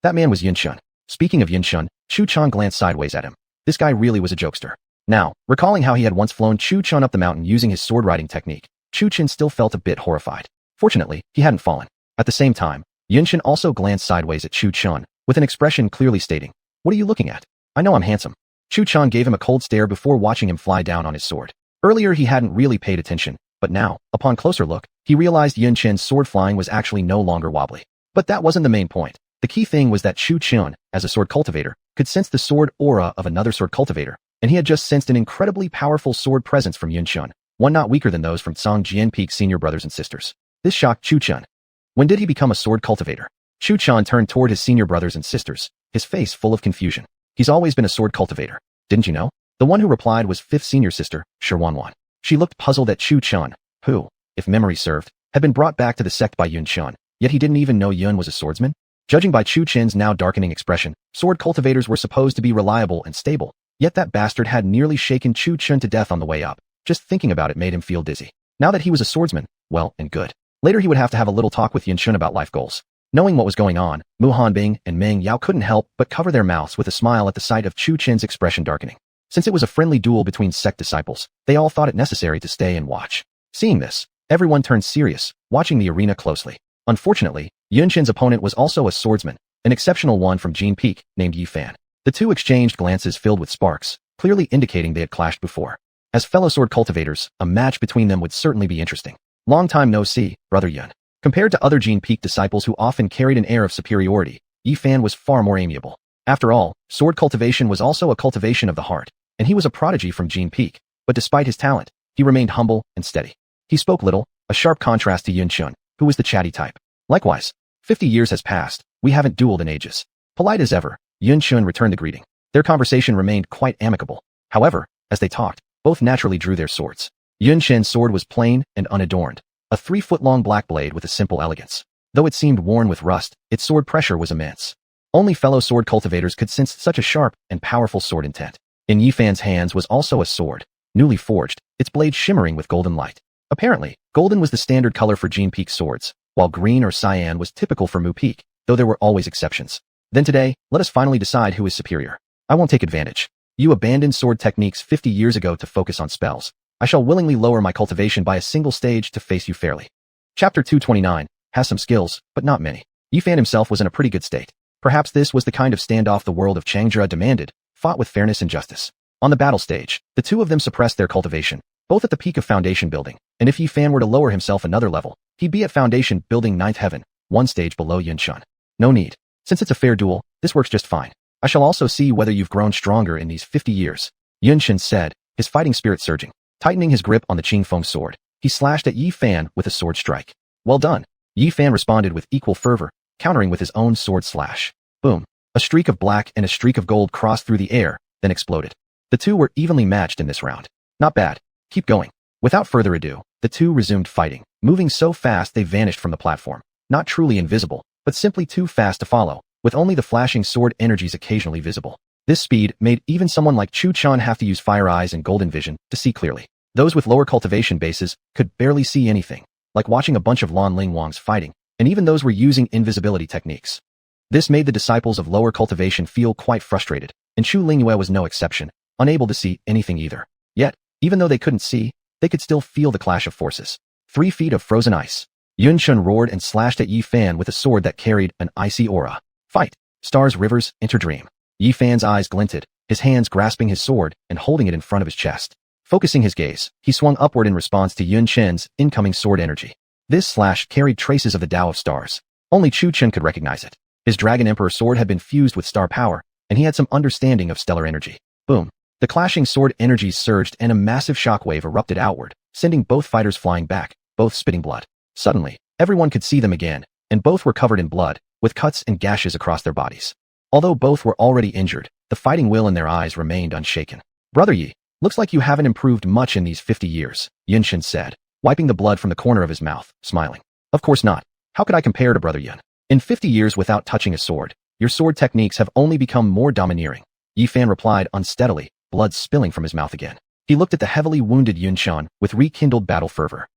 That man was Yunshun. Speaking of Yunshun, Chu Chun glanced sideways at him. This guy really was a jokester. Now, recalling how he had once flown Chu Chun up the mountain using his sword riding technique, Chu Chun still felt a bit horrified. Fortunately, he hadn't fallen. At the same time, Yunshun also glanced sideways at Chu Chun, with an expression clearly stating, "What are you looking at? I know I'm handsome." Chu Chun gave him a cold stare before watching him fly down on his sword. Earlier he hadn't really paid attention, but now, upon closer look, he realized Yunshun's sword flying was actually no longer wobbly. But that wasn't the main point. The key thing was that Chu Chun, as a sword cultivator, could sense the sword aura of another sword cultivator, and he had just sensed an incredibly powerful sword presence from Yunshun, one not weaker than those from Songjian Peak's senior brothers and sisters. This shocked Chu Chun. When did he become a sword cultivator? Chu Chun turned toward his senior brothers and sisters, his face full of confusion. He's always been a sword cultivator. Didn't you know? The one who replied was fifth senior sister, Shirwanwan. She looked puzzled at Chu Chun, who, if memory served, had been brought back to the sect by Yun Chun, yet he didn't even know Yun was a swordsman? Judging by Chu Chen's now darkening expression, sword cultivators were supposed to be reliable and stable, yet that bastard had nearly shaken Chu Chun to death on the way up. Just thinking about it made him feel dizzy. Now that he was a swordsman, well and good. Later he would have to have a little talk with Yun Chun about life goals. Knowing what was going on, Mu Hanbing and Meng Yao couldn't help but cover their mouths with a smile at the sight of Chu Chen's expression darkening. Since it was a friendly duel between sect disciples, they all thought it necessary to stay and watch. Seeing this, everyone turned serious, watching the arena closely. Unfortunately, Yun Chen's opponent was also a swordsman, an exceptional one from Jin Peak, named Yi Fan. The two exchanged glances filled with sparks, clearly indicating they had clashed before. As fellow sword cultivators, a match between them would certainly be interesting. Long time no see, Brother Yun. Compared to other Jin Peak disciples who often carried an air of superiority, Yi Fan was far more amiable. After all, sword cultivation was also a cultivation of the heart, and he was a prodigy from Jin Peak, but despite his talent, he remained humble and steady. He spoke little, a sharp contrast to Yun Chun, who was the chatty type. Likewise, 50 years has passed, we haven't dueled in ages. Polite as ever, Yun Chun returned the greeting. Their conversation remained quite amicable. However, as they talked, both naturally drew their swords. Yun Chen's sword was plain and unadorned, a 3-foot-long black blade with a simple elegance. Though it seemed worn with rust, its sword pressure was immense. Only fellow sword cultivators could sense such a sharp and powerful sword intent. In Yi Fan's hands was also a sword, newly forged, its blade shimmering with golden light. Apparently, golden was the standard color for Jin Peak swords, while green or cyan was typical for Mu Peak, though there were always exceptions. Then today, let us finally decide who is superior. I won't take advantage. You abandoned sword techniques 50 years ago to focus on spells. I shall willingly lower my cultivation by a single stage to face you fairly. Chapter 229 has some skills, but not many. Yi Fan himself was in a pretty good state. Perhaps this was the kind of standoff the world of Changjia demanded, fought with fairness and justice. On the battle stage, the two of them suppressed their cultivation, both at the peak of foundation building, and if Yi Fan were to lower himself another level, he'd be at foundation building 9th heaven, one stage below Yun Chun. No need. Since it's a fair duel, this works just fine. I shall also see whether you've grown stronger in these 50 years. Yun Chun said, his fighting spirit surging. Tightening his grip on the Qingfeng sword, he slashed at Yi Fan with a sword strike. Well done. Yi Fan responded with equal fervor, countering with his own sword slash. Boom. A streak of black and a streak of gold crossed through the air, then exploded. The two were evenly matched in this round. Not bad. Keep going. Without further ado, the two resumed fighting, moving so fast they vanished from the platform. Not truly invisible, but simply too fast to follow, with only the flashing sword energies occasionally visible. This speed made even someone like Chu Chun have to use fire eyes and golden vision to see clearly. Those with lower cultivation bases could barely see anything, like watching a bunch of Lan Ling Wangs fighting, and even those were using invisibility techniques. This made the disciples of lower cultivation feel quite frustrated, and Chu Lingyue was no exception, unable to see anything either. Yet, even though they couldn't see, they could still feel the clash of forces. 3 feet of frozen ice. Yun Chun roared and slashed at Yi Fan with a sword that carried an icy aura. Fight! Stars, rivers, interdream. Yi Fan's eyes glinted, his hands grasping his sword and holding it in front of his chest. Focusing his gaze, he swung upward in response to Yun Chen's incoming sword energy. This slash carried traces of the Tao of Stars. Only Chu Chen could recognize it. His Dragon Emperor sword had been fused with star power, and he had some understanding of stellar energy. Boom. The clashing sword energies surged and a massive shockwave erupted outward, sending both fighters flying back, both spitting blood. Suddenly, everyone could see them again, and both were covered in blood, with cuts and gashes across their bodies. Although both were already injured, the fighting will in their eyes remained unshaken. Brother Yi, looks like you haven't improved much in these 50 years, Yun Shin said, wiping the blood from the corner of his mouth, smiling. Of course not. How could I compare to Brother Yun? In 50 years without touching a sword, your sword techniques have only become more domineering. Yi Fan replied unsteadily, blood spilling from his mouth again. He looked at the heavily wounded Yun Chun with rekindled battle fervor.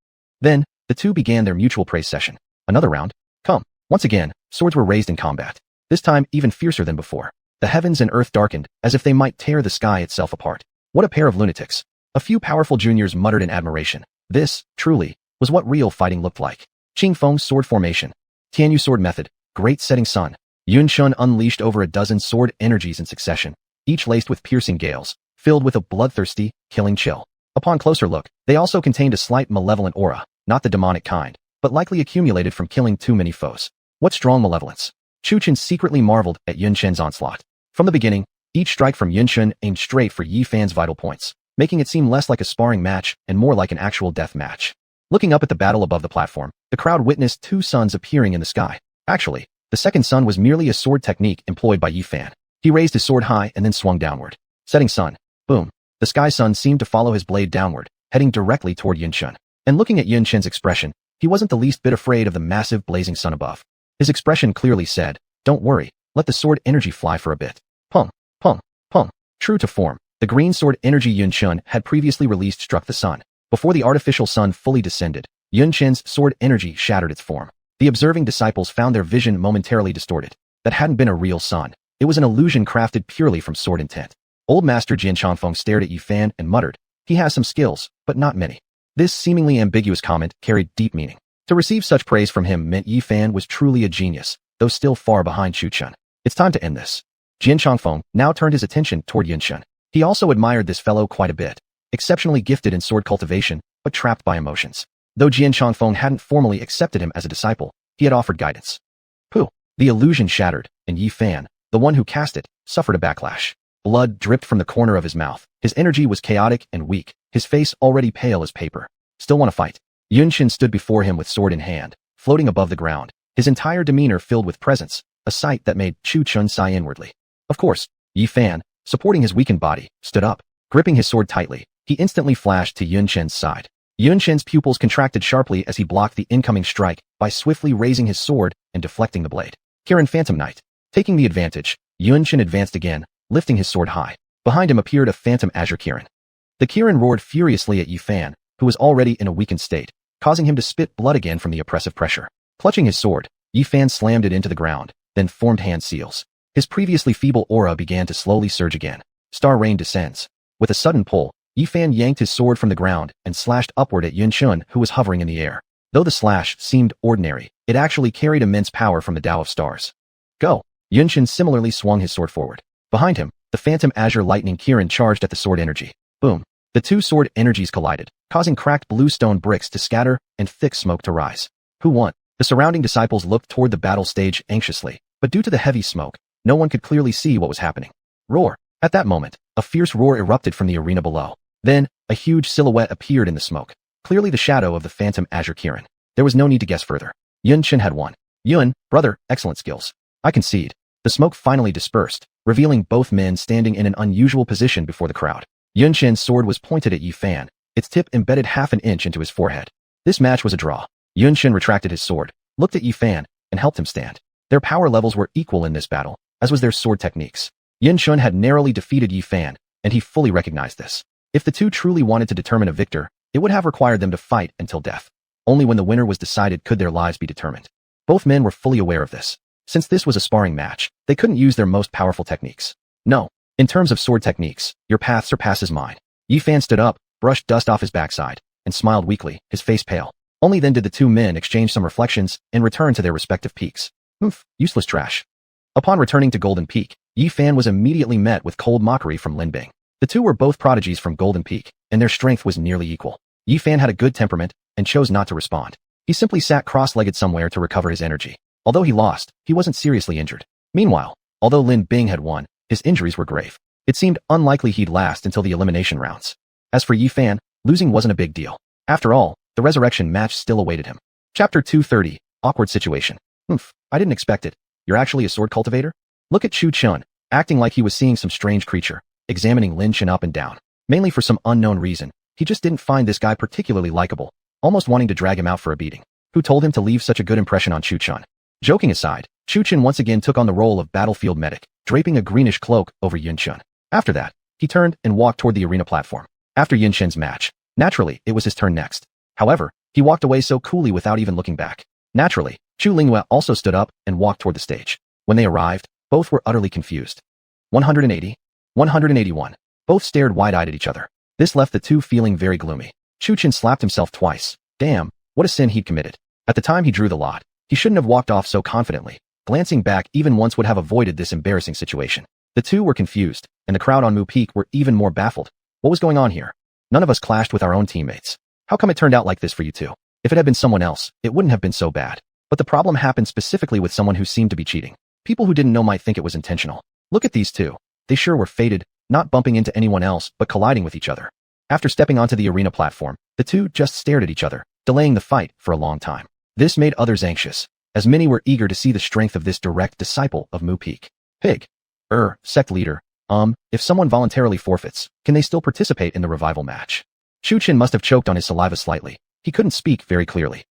Then, the two began their mutual praise session. Another round? Come. Once again, swords were raised in combat. This time even fiercer than before. The heavens and earth darkened, as if they might tear the sky itself apart. What a pair of lunatics. A few powerful juniors muttered in admiration. This, truly, was what real fighting looked like. Qing Feng's sword formation. Tianyu sword method. Great setting sun. Yun Chun unleashed over a dozen sword energies in succession, each laced with piercing gales, filled with a bloodthirsty, killing chill. Upon closer look, they also contained a slight malevolent aura, not the demonic kind, but likely accumulated from killing too many foes. What strong malevolence. Chu Chen secretly marveled at Yun Chen's onslaught. From the beginning, each strike from Yun Chen aimed straight for Yi Fan's vital points, making it seem less like a sparring match and more like an actual death match. Looking up at the battle above the platform, the crowd witnessed two suns appearing in the sky. Actually, the second sun was merely a sword technique employed by Yi Fan. He raised his sword high and then swung downward. Setting sun. Boom. The sky sun seemed to follow his blade downward, heading directly toward Yun Chun. And looking at Yun Chen's expression, he wasn't the least bit afraid of the massive blazing sun above. His expression clearly said, "Don't worry, let the sword energy fly for a bit." Pung, pung, pung. True to form, the green sword energy Yun Chun had previously released struck the sun. Before the artificial sun fully descended, Yun Chen's sword energy shattered its form. The observing disciples found their vision momentarily distorted. That hadn't been a real sun. It was an illusion crafted purely from sword intent. Old Master Jian Changfeng stared at Yi Fan and muttered, "He has some skills, but not many." This seemingly ambiguous comment carried deep meaning. To receive such praise from him meant Yi Fan was truly a genius, though still far behind Chu Chun. It's time to end this. Jian Changfeng now turned his attention toward Yun Chun. He also admired this fellow quite a bit. Exceptionally gifted in sword cultivation, but trapped by emotions. Though Jian Changfeng hadn't formally accepted him as a disciple, he had offered guidance. Pooh! The illusion shattered, and Yi Fan, the one who cast it, suffered a backlash. Blood dripped from the corner of his mouth. His energy was chaotic and weak, his face already pale as paper. Still want to fight? Yun Chun stood before him with sword in hand, floating above the ground, his entire demeanor filled with presence, a sight that made Chu Chun sigh inwardly. Of course, Yi Fan, supporting his weakened body, stood up. Gripping his sword tightly, he instantly flashed to Yun Chen's side. Yun Chen's pupils contracted sharply as he blocked the incoming strike by swiftly raising his sword and deflecting the blade. Kirin Phantom Knight. Taking the advantage, Yun Chen advanced again, lifting his sword high. Behind him appeared a phantom azure Kirin. The Kirin roared furiously at Yi Fan, who was already in a weakened state, causing him to spit blood again from the oppressive pressure. Clutching his sword, Yi Fan slammed it into the ground, then formed hand seals. His previously feeble aura began to slowly surge again. Star Rain descends. With a sudden pull, Yi Fan yanked his sword from the ground and slashed upward at Yun Chun, who was hovering in the air. Though the slash seemed ordinary, it actually carried immense power from the Tao of Stars. Go! Yun Chun similarly swung his sword forward. Behind him, the phantom azure lightning Kirin charged at the sword energy. Boom! The two sword energies collided, causing cracked blue stone bricks to scatter and thick smoke to rise. Who won? The surrounding disciples looked toward the battle stage anxiously, but due to the heavy smoke, no one could clearly see what was happening. Roar! At that moment, a fierce roar erupted from the arena below. Then, a huge silhouette appeared in the smoke, clearly the shadow of the phantom azure Kirin. There was no need to guess further. Yun Chen had won. Yun, brother, excellent skills. I concede. The smoke finally dispersed, revealing both men standing in an unusual position before the crowd. Yun Chen's sword was pointed at Yi Fan, its tip embedded half an inch into his forehead. This match was a draw. Yun Chen retracted his sword, looked at Yi Fan, and helped him stand. Their power levels were equal in this battle, as was their sword techniques. Yun Chun had narrowly defeated Yi Fan, and he fully recognized this. If the two truly wanted to determine a victor, it would have required them to fight until death. Only when the winner was decided could their lives be determined. Both men were fully aware of this. Since this was a sparring match, they couldn't use their most powerful techniques. No. In terms of sword techniques, your path surpasses mine. Yi Fan stood up, brushed dust off his backside, and smiled weakly, his face pale. Only then did the two men exchange some reflections and return to their respective peaks. Oof, useless trash. Upon returning to Golden Peak, Yi Fan was immediately met with cold mockery from Lin Bing. The two were both prodigies from Golden Peak, and their strength was nearly equal. Yi Fan had a good temperament and chose not to respond. He simply sat cross-legged somewhere to recover his energy. Although he lost, he wasn't seriously injured. Meanwhile, although Lin Bing had won, his injuries were grave. It seemed unlikely he'd last until the elimination rounds. As for Yi Fan, losing wasn't a big deal. After all, the resurrection match still awaited him. Chapter 230, Awkward Situation. Oof, I didn't expect it. You're actually a sword cultivator? Look at Chu Chun, acting like he was seeing some strange creature, examining Lin Chen up and down. Mainly for some unknown reason, he just didn't find this guy particularly likable, almost wanting to drag him out for a beating. Who told him to leave such a good impression on Chu Chun? Joking aside, Chu Chun once again took on the role of battlefield medic, draping a greenish cloak over Yun Chun. After that, he turned and walked toward the arena platform. After Yinshen's match, naturally, it was his turn next. However, he walked away so coolly without even looking back. Naturally, Chu Lingyue also stood up and walked toward the stage. When they arrived, both were utterly confused. 180, 181. Both stared wide-eyed at each other. This left the two feeling very gloomy. Chu Chen slapped himself twice. Damn, what a sin he'd committed. At the time he drew the lot, he shouldn't have walked off so confidently. Glancing back even once would have avoided this embarrassing situation. The two were confused, and the crowd on Mu Peak were even more baffled. What was going on here? None of us clashed with our own teammates. How come it turned out like this for you two? If it had been someone else, it wouldn't have been so bad. But the problem happened specifically with someone who seemed to be cheating. People who didn't know might think it was intentional. Look at these two. They sure were fated, not bumping into anyone else but colliding with each other. After stepping onto the arena platform, the two just stared at each other, delaying the fight for a long time. This made others anxious, as many were eager to see the strength of this direct disciple of Mu Peak. Pig. Sect leader. If someone voluntarily forfeits, can they still participate in the revival match? Chu Chen must have choked on his saliva slightly. He couldn't speak very clearly.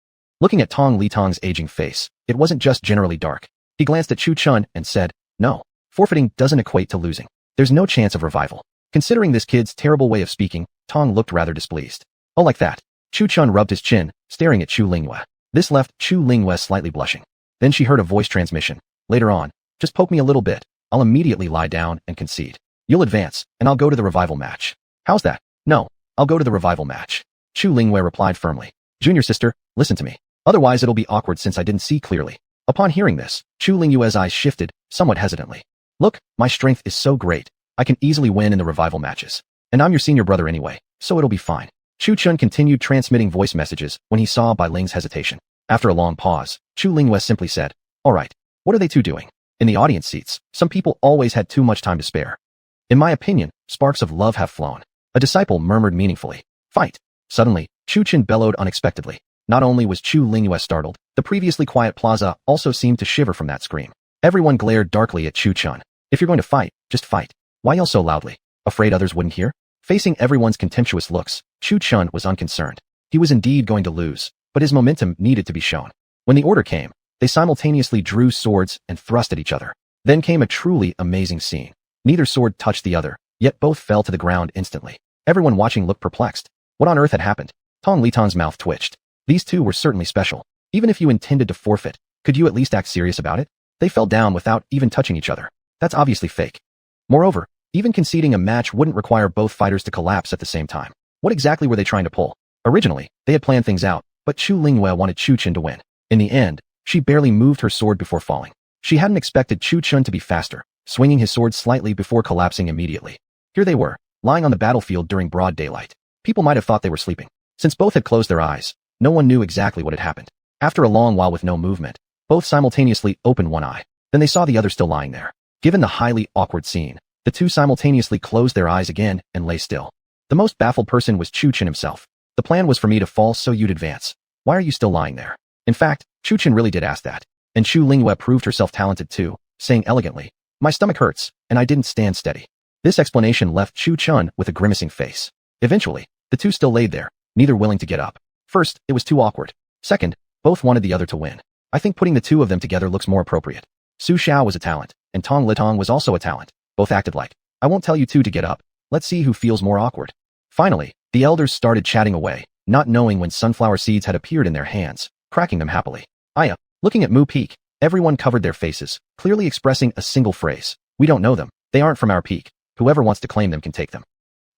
Looking at Tong Litong's aging face, it wasn't just generally dark. He glanced at Chu Chen and said, no, forfeiting doesn't equate to losing. There's no chance of revival. Considering this kid's terrible way of speaking, Tong looked rather displeased. Oh, like that. Chu Chen rubbed his chin, staring at Chu Lingyue. This left Chu Lingyue slightly blushing. Then she heard a voice transmission. Later on, just poke me a little bit. I'll immediately lie down and concede. You'll advance, and I'll go to the revival match. How's that? No, I'll go to the revival match. Chu Lingyue replied firmly. Junior sister, listen to me. Otherwise it'll be awkward since I didn't see clearly. Upon hearing this, Chu Lingyue's eyes shifted, somewhat hesitantly. Look, my strength is so great. I can easily win in the revival matches. And I'm your senior brother anyway, so it'll be fine. Chu Chen continued transmitting voice messages when he saw Bai Ling's hesitation. After a long pause, Chu Lingyue simply said, all right, what are they two doing? In the audience seats, some people always had too much time to spare. In my opinion, sparks of love have flown. A disciple murmured meaningfully. Fight. Suddenly, Chu Chen bellowed unexpectedly. Not only was Chu Lingyue startled, the previously quiet plaza also seemed to shiver from that scream. Everyone glared darkly at Chu Chen. If you're going to fight, just fight. Why yell so loudly? Afraid others wouldn't hear? Facing everyone's contemptuous looks, Chu Chen was unconcerned. He was indeed going to lose, but his momentum needed to be shown. When the order came, they simultaneously drew swords and thrust at each other. Then came a truly amazing scene. Neither sword touched the other, yet both fell to the ground instantly. Everyone watching looked perplexed. What on earth had happened? Tong Litong's mouth twitched. These two were certainly special. Even if you intended to forfeit, could you at least act serious about it? They fell down without even touching each other. That's obviously fake. Moreover, even conceding a match wouldn't require both fighters to collapse at the same time. What exactly were they trying to pull? Originally, they had planned things out, but Chu Lingyue wanted Chu Chen to win. In the end, she barely moved her sword before falling. She hadn't expected Chu Chen to be faster, swinging his sword slightly before collapsing immediately. Here they were, lying on the battlefield during broad daylight. People might have thought they were sleeping. Since both had closed their eyes, no one knew exactly what had happened. After a long while with no movement, both simultaneously opened one eye. Then they saw the other still lying there. Given the highly awkward scene, the two simultaneously closed their eyes again and lay still. The most baffled person was Chu Chen himself. The plan was for me to fall so you'd advance. Why are you still lying there? In fact, Chu Chen really did ask that. And Chu Lingyue proved herself talented too, saying elegantly, my stomach hurts, and I didn't stand steady. This explanation left Chu Chen with a grimacing face. Eventually, the two still laid there, neither willing to get up. First, it was too awkward. Second, both wanted the other to win. I think putting the two of them together looks more appropriate. Su Xiao was a talent, and Tong Litong was also a talent. Both acted like, I won't tell you two to get up. Let's see who feels more awkward. Finally, the elders started chatting away, not knowing when sunflower seeds had appeared in their hands, cracking them happily. Looking at Mu Peak, everyone covered their faces, clearly expressing a single phrase. We don't know them. They aren't from our peak. Whoever wants to claim them can take them.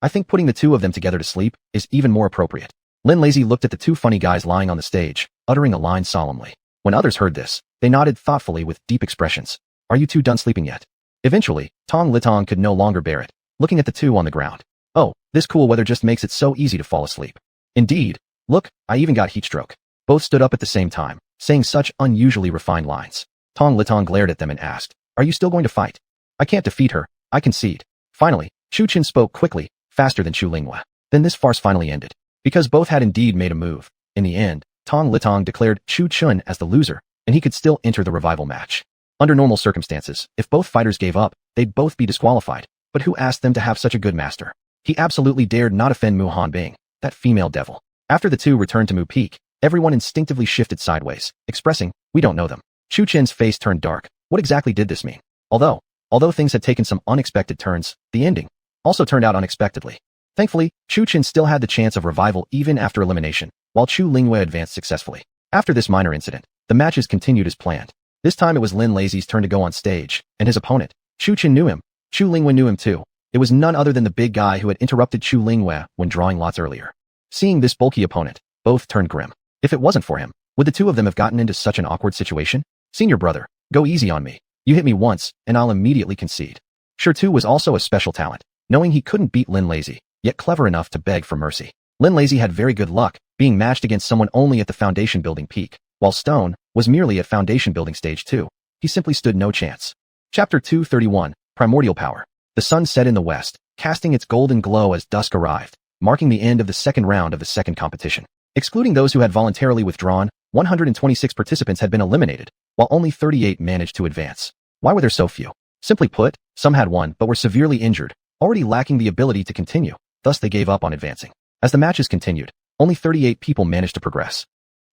I think putting the two of them together to sleep is even more appropriate. Lin Lazy looked at the two funny guys lying on the stage, uttering a line solemnly. When others heard this, they nodded thoughtfully with deep expressions. Are you two done sleeping yet? Eventually, Tong Litong could no longer bear it, looking at the two on the ground. Oh, this cool weather just makes it so easy to fall asleep. Indeed. Look, I even got heat stroke. Both stood up at the same time, saying such unusually refined lines. Tong Litong glared at them and asked, are you still going to fight? I can't defeat her, I concede. Finally, Chu Chen spoke quickly, faster than Chu Lingyue. Then this farce finally ended. Because both had indeed made a move. In the end, Tong Litong declared Chu Chen as the loser, and he could still enter the revival match. Under normal circumstances, if both fighters gave up, they'd both be disqualified. But who asked them to have such a good master? He absolutely dared not offend Mu Hanbing, that female devil. After the two returned to Mu Peak, everyone instinctively shifted sideways, expressing, we don't know them. Chu Chen's face turned dark. What exactly did this mean? Although, Although things had taken some unexpected turns, the ending also turned out unexpectedly. Thankfully, Chu Chen still had the chance of revival even after elimination, while Chu Lingwei advanced successfully. After this minor incident, the matches continued as planned. This time it was Lin Lazy's turn to go on stage, and his opponent, Chu Chen, knew him. Chu Lingwei knew him too. It was none other than the big guy who had interrupted Chu Lingwei when drawing lots earlier. Seeing this bulky opponent, both turned grim. If it wasn't for him, would the two of them have gotten into such an awkward situation? Senior brother, go easy on me. You hit me once, and I'll immediately concede. Sure Tu was also a special talent, knowing he couldn't beat Lin Lazy, yet clever enough to beg for mercy. Lin Lazy had very good luck, being matched against someone only at the foundation building peak, while Stone was merely at foundation building stage 2. He simply stood no chance. Chapter 231, Primordial Power. The sun set in the west, casting its golden glow as dusk arrived, marking the end of the second round of the second competition. Excluding those who had voluntarily withdrawn, 126 participants had been eliminated, while only 38 managed to advance. Why were there so few? Simply put, some had won but were severely injured, already lacking the ability to continue, thus they gave up on advancing. As the matches continued, only 38 people managed to progress.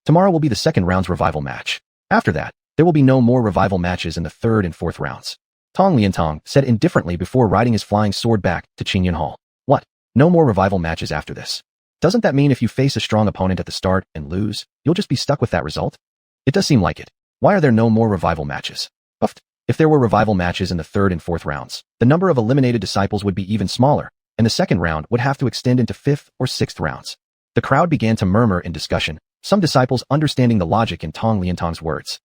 Tomorrow will be the second round's revival match. After that, there will be no more revival matches in the third and fourth rounds. Tong Liantong said indifferently before riding his flying sword back to Qingyun Hall. What? No more revival matches after this? Doesn't that mean if you face a strong opponent at the start and lose, you'll just be stuck with that result? It does seem like it. Why are there no more revival matches? Puffed. If there were revival matches in the third and fourth rounds, the number of eliminated disciples would be even smaller, and the second round would have to extend into fifth or sixth rounds. The crowd began to murmur in discussion, some disciples understanding the logic in Tong Liantong's words.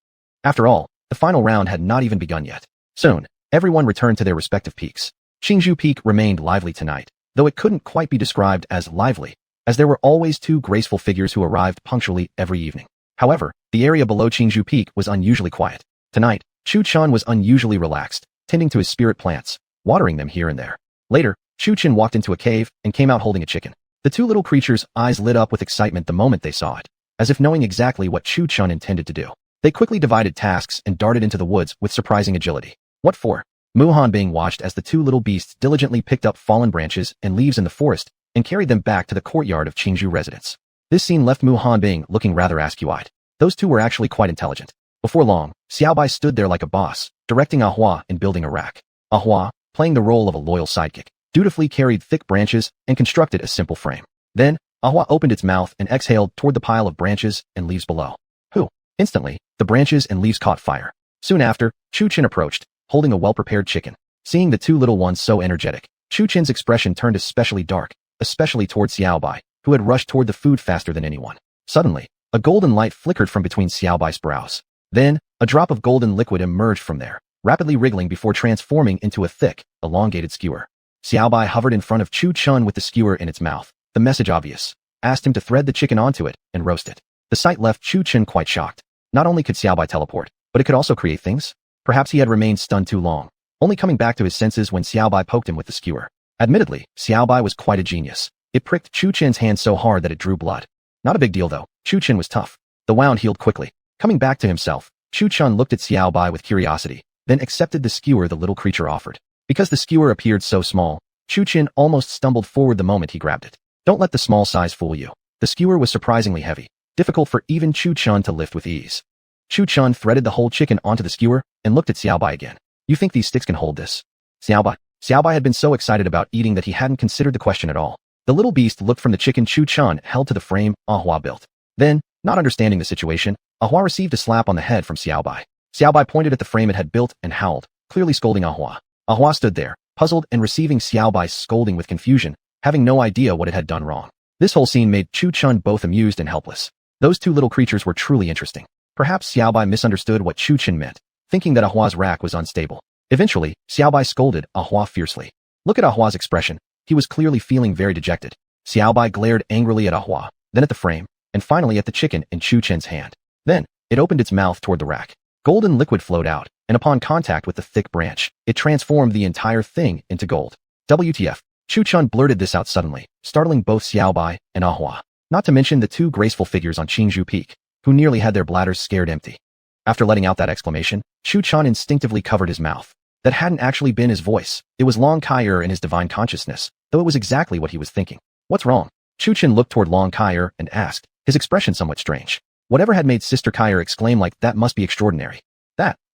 After all, the final round had not even begun yet. Soon, everyone returned to their respective peaks. Qingzhou Peak remained lively tonight, though it couldn't quite be described as lively, as there were always two graceful figures who arrived punctually every evening. However, the area below Qingzhou Peak was unusually quiet. Tonight, Chu Chen was unusually relaxed, tending to his spirit plants, watering them here and there. Later, Chu Chen walked into a cave and came out holding a chicken. The two little creatures' eyes lit up with excitement the moment they saw it, as if knowing exactly what Chu Chen intended to do. They quickly divided tasks and darted into the woods with surprising agility. What for? Mu Hanbing watched as the two little beasts diligently picked up fallen branches and leaves in the forest and carried them back to the courtyard of Qingzhou residence. This scene left Mu Hanbing looking rather askew-eyed. Those two were actually quite intelligent. Before long, Xiaobai stood there like a boss, directing Ahua in building a rack. Ahua, playing the role of a loyal sidekick, dutifully carried thick branches and constructed a simple frame. Then, Ahua opened its mouth and exhaled toward the pile of branches and leaves below. Whew! Instantly, the branches and leaves caught fire. Soon after, Chu Chen approached, holding a well-prepared chicken. Seeing the two little ones so energetic, Chu Chen's expression turned especially dark, especially toward Xiaobai, who had rushed toward the food faster than anyone. Suddenly, a golden light flickered from between Xiaobai's brows. Then, a drop of golden liquid emerged from there, rapidly wriggling before transforming into a thick, elongated skewer. Xiaobai hovered in front of Chu Chen with the skewer in its mouth. The message obvious. Asked him to thread the chicken onto it and roast it. The sight left Chu Chen quite shocked. Not only could Xiaobai teleport, but it could also create things. Perhaps he had remained stunned too long, only coming back to his senses when Xiaobai poked him with the skewer. Admittedly, Xiaobai was quite a genius. It pricked Chu Chen's hand so hard that it drew blood. Not a big deal though. Chu Chen was tough. The wound healed quickly. Coming back to himself, Chu Chen looked at Xiaobai with curiosity, then accepted the skewer the little creature offered. Because the skewer appeared so small, Chu Chen almost stumbled forward the moment he grabbed it. Don't let the small size fool you. The skewer was surprisingly heavy, difficult for even Chu Chen to lift with ease. Chu Chen threaded the whole chicken onto the skewer and looked at Xiaobai again. You think these sticks can hold this? Xiaobai had been so excited about eating that he hadn't considered the question at all. The little beast looked from the chicken Chu Chen held to the frame Ahua built. Then, not understanding the situation, Ahua received a slap on the head from Xiaobai. Xiaobai pointed at the frame it had built and howled, clearly scolding Ahua. Ahua stood there, puzzled and receiving Xiaobai's scolding with confusion, having no idea what it had done wrong. This whole scene made Chu Chen both amused and helpless. Those two little creatures were truly interesting. Perhaps Xiaobai misunderstood what Chu Chen meant, thinking that Ahua's rack was unstable. Eventually, Xiaobai scolded Ahua fiercely. Look at Ahua's expression. He was clearly feeling very dejected. Xiaobai glared angrily at Ahua, then at the frame, and finally at the chicken in Chu Chen's hand. Then, it opened its mouth toward the rack. Golden liquid flowed out, and upon contact with the thick branch, it transformed the entire thing into gold. WTF. Chu Chen blurted this out suddenly, startling both Xiaobai and Ahua, not to mention the two graceful figures on Qingzhou Peak, who nearly had their bladders scared empty. After letting out that exclamation, Chu Chen instinctively covered his mouth. That hadn't actually been his voice. It was Long Kai-er in his divine consciousness, though it was exactly what he was thinking. What's wrong? Chu Chen looked toward Long Kai-er and asked, his expression somewhat strange. Whatever had made Sister Kai-er exclaim like that must be extraordinary.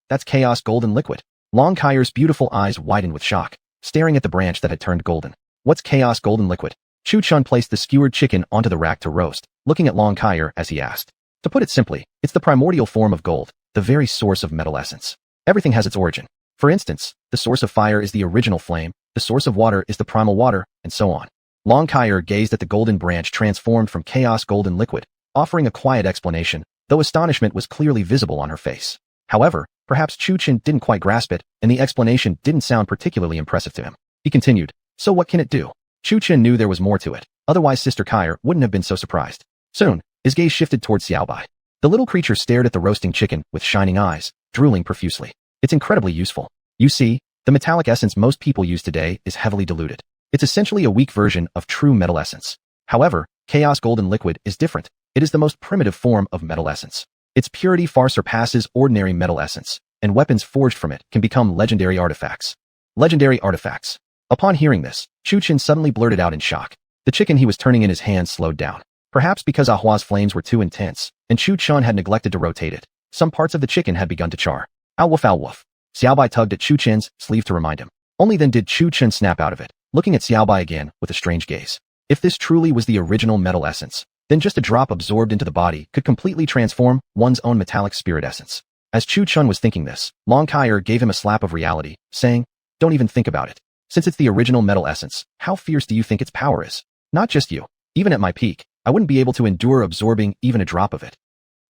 That's chaos golden liquid. Long Kai's beautiful eyes widened with shock, staring at the branch that had turned golden. What's chaos golden liquid? Chu Chun placed the skewered chicken onto the rack to roast, looking at Long Kai as he asked. To put it simply, it's the primordial form of gold, the very source of metal essence. Everything has its origin. For instance, the source of fire is the original flame, the source of water is the primal water, and so on. Long Kai gazed at the golden branch transformed from chaos golden liquid, offering a quiet explanation, though astonishment was clearly visible on her face. However, perhaps Chu Chun didn't quite grasp it, and the explanation didn't sound particularly impressive to him. He continued, so what can it do? Chu Chun knew there was more to it, otherwise Sister Kai wouldn't have been so surprised. Soon, his gaze shifted towards Xiaobai. The little creature stared at the roasting chicken with shining eyes, drooling profusely. It's incredibly useful. You see, the metallic essence most people use today is heavily diluted. It's essentially a weak version of true metal essence. However, chaos golden liquid is different. It is the most primitive form of metal essence. Its purity far surpasses ordinary metal essence, and weapons forged from it can become legendary artifacts. Legendary artifacts. Upon hearing this, Chu Chun suddenly blurted out in shock. The chicken he was turning in his hand slowed down. Perhaps because Ahua's flames were too intense, and Chu Chun had neglected to rotate it. Some parts of the chicken had begun to char. Ow woof ow woof. Xiaobai tugged at Chu Chun's sleeve to remind him. Only then did Chu Chun snap out of it, looking at Xiaobai again with a strange gaze. If this truly was the original metal essence, then just a drop absorbed into the body could completely transform one's own metallic spirit essence. As Chu Chun was thinking this, Long Kai gave him a slap of reality, saying, don't even think about it. Since it's the original metal essence, how fierce do you think its power is? Not just you. Even at my peak, I wouldn't be able to endure absorbing even a drop of it.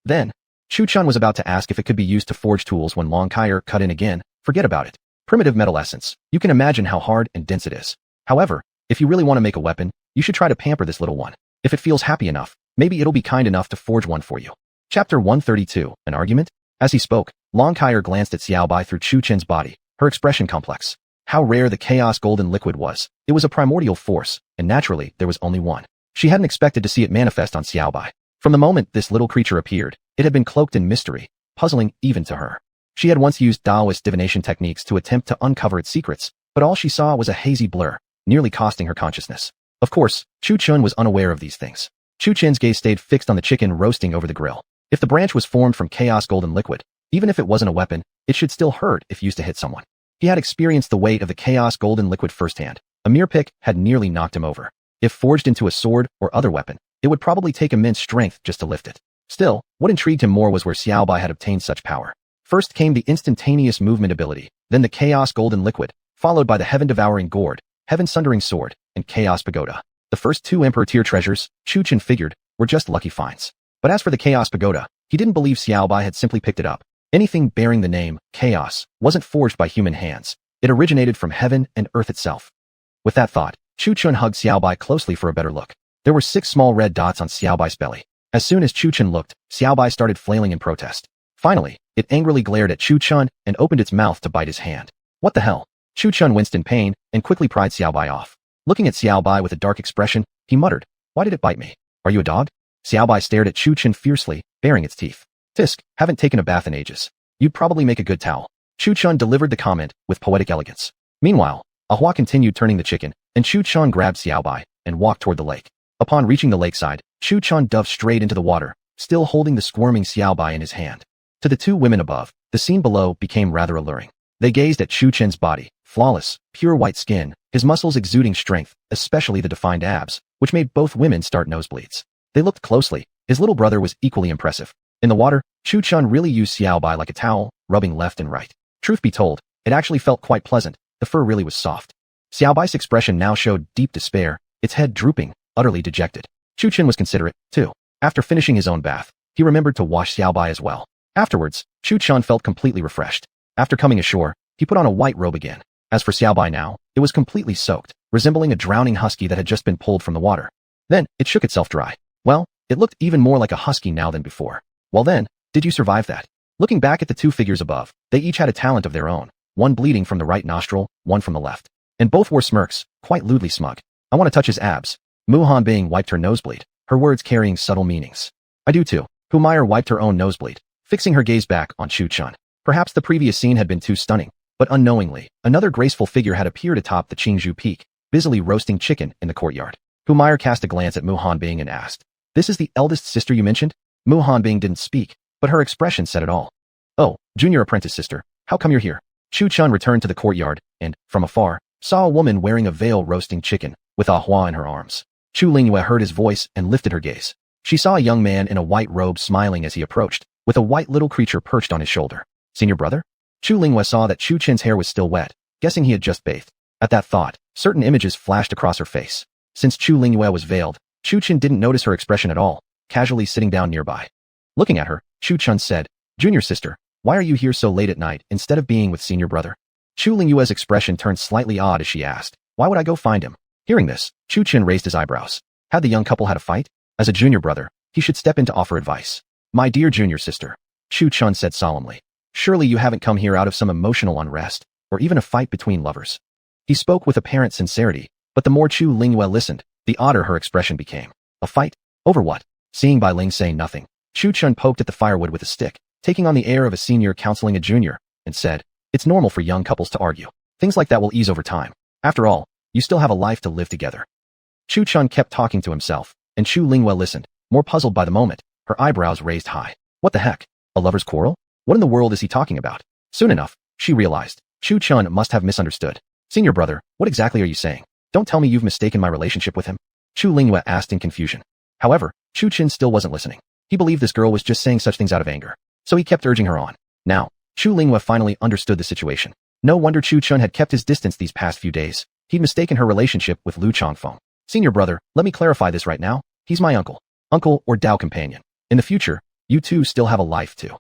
Then, Chu Chun was about to ask if it could be used to forge tools when Long Kai cut in again. Forget about it. Primitive metal essence. You can imagine how hard and dense it is. However, if you really want to make a weapon, you should try to pamper this little one. If it feels happy enough, maybe it'll be kind enough to forge one for you. Chapter 132, An Argument? As he spoke, Long Kai glanced at Xiaobai through Chu Chun's body, her expression complex. How rare the chaos golden liquid was. It was a primordial force, and naturally, there was only one. She hadn't expected to see it manifest on Xiaobai. From the moment this little creature appeared, it had been cloaked in mystery, puzzling even to her. She had once used Taoist divination techniques to attempt to uncover its secrets, but all she saw was a hazy blur, nearly costing her consciousness. Of course, Chu Chun was unaware of these things. Chu Chun's gaze stayed fixed on the chicken roasting over the grill. If the branch was formed from chaos golden liquid, even if it wasn't a weapon, it should still hurt if used to hit someone. He had experienced the weight of the chaos golden liquid firsthand. A mere pick had nearly knocked him over. If forged into a sword or other weapon, it would probably take immense strength just to lift it. Still, what intrigued him more was where Xiaobai had obtained such power. First came the instantaneous movement ability, then the chaos golden liquid, followed by the heaven-devouring gourd, heaven-sundering sword, and chaos pagoda. The first two emperor-tier treasures, Chu Chun figured, were just lucky finds. But as for the chaos pagoda, he didn't believe Xiaobai had simply picked it up. Anything bearing the name chaos wasn't forged by human hands. It originated from heaven and earth itself. With that thought, Chu Chun hugged Xiaobai closely for a better look. There were 6 small red dots on Xiaobai's belly. As soon as Chu Chun looked, Xiaobai started flailing in protest. Finally, it angrily glared at Chu Chun and opened its mouth to bite his hand. What the hell? Chu Chun winced in pain and quickly pried Xiaobai off. Looking at Xiaobai with a dark expression, he muttered, "Why did it bite me? Are you a dog?" Xiaobai stared at Chu Chun fiercely, baring its teeth. "Fisk, haven't taken a bath in ages. You'd probably make a good towel." Chu Chun delivered the comment with poetic elegance. Meanwhile, Ahua continued turning the chicken, and Chu Chun grabbed Xiaobai and walked toward the lake. Upon reaching the lakeside, Chu Chun dove straight into the water, still holding the squirming Xiaobai in his hand. To the 2 women above, the scene below became rather alluring. They gazed at Chu Chun's body, flawless, pure white skin, his muscles exuding strength, especially the defined abs, which made both women start nosebleeds. They looked closely. His little brother was equally impressive. In the water, Chu Chun really used Xiaobai like a towel, rubbing left and right. Truth be told, it actually felt quite pleasant. The fur really was soft. Xiaobai's expression now showed deep despair, its head drooping, utterly dejected. Chu Chun was considerate, too. After finishing his own bath, he remembered to wash Xiaobai as well. Afterwards, Chu Chun felt completely refreshed. After coming ashore, he put on a white robe again. As for Xiaobai now, it was completely soaked, resembling a drowning husky that had just been pulled from the water. Then, it shook itself dry. Well, it looked even more like a husky now than before. Well then, did you survive that? Looking back at the 2 figures above, they each had a talent of their own, one bleeding from the right nostril, one from the left. And both wore smirks, quite lewdly smug. "I want to touch his abs." Mu Hanbing wiped her nosebleed, her words carrying subtle meanings. "I do too." Humire wiped her own nosebleed, fixing her gaze back on Chu Chun. Perhaps the previous scene had been too stunning, but unknowingly, another graceful figure had appeared atop the Qingzhou Peak, busily roasting chicken in the courtyard. Humire cast a glance at Mu Hanbing and asked, "This is the eldest sister you mentioned?" Mu Hanbing didn't speak, but her expression said it all. "Oh, junior apprentice sister, how come you're here?" Chu Chun returned to the courtyard and, from afar, saw a woman wearing a veil roasting chicken, with Ah Hua in her arms. Chu Lingyue heard his voice and lifted her gaze. She saw a young man in a white robe smiling as he approached, with a white little creature perched on his shoulder. Senior brother? Chu Lingyue saw that Chu Chen's hair was still wet, guessing he had just bathed. At that thought, certain images flashed across her face. Since Chu Lingyue was veiled, Chu Chen didn't notice her expression at all, casually sitting down nearby. Looking at her, Chu Chun said, "Junior sister, why are you here so late at night instead of being with senior brother?" Chu Lingyue's expression turned slightly odd as she asked, "Why would I go find him?" Hearing this, Chu Chen raised his eyebrows. Had the young couple had a fight? As a junior brother, he should step in to offer advice. "My dear junior sister," Chu Chun said solemnly, "surely you haven't come here out of some emotional unrest, or even a fight between lovers." He spoke with apparent sincerity, but the more Chu Lingyue listened, the odder her expression became. A fight? Over what? Seeing Bai Ling say nothing, Chu Chun poked at the firewood with a stick, taking on the air of a senior counseling a junior, and said, "It's normal for young couples to argue. Things like that will ease over time. After all, you still have a life to live together." Chu Chun kept talking to himself, and Chu Lingyue listened, more puzzled by the moment, her eyebrows raised high. What the heck? A lover's quarrel? What in the world is he talking about? Soon enough, she realized, Chu Chun must have misunderstood. "Senior brother, what exactly are you saying? Don't tell me you've mistaken my relationship with him?" Chu Lingyue asked in confusion. However, Chu Chen still wasn't listening. He believed this girl was just saying such things out of anger, so he kept urging her on. Now, Chu Lingyue finally understood the situation. No wonder Chu Chun had kept his distance these past few days. He'd mistaken her relationship with Lu Changfeng. "Senior brother, let me clarify this right now. He's my uncle. Uncle or Dao companion. In the future, you two still have a life too."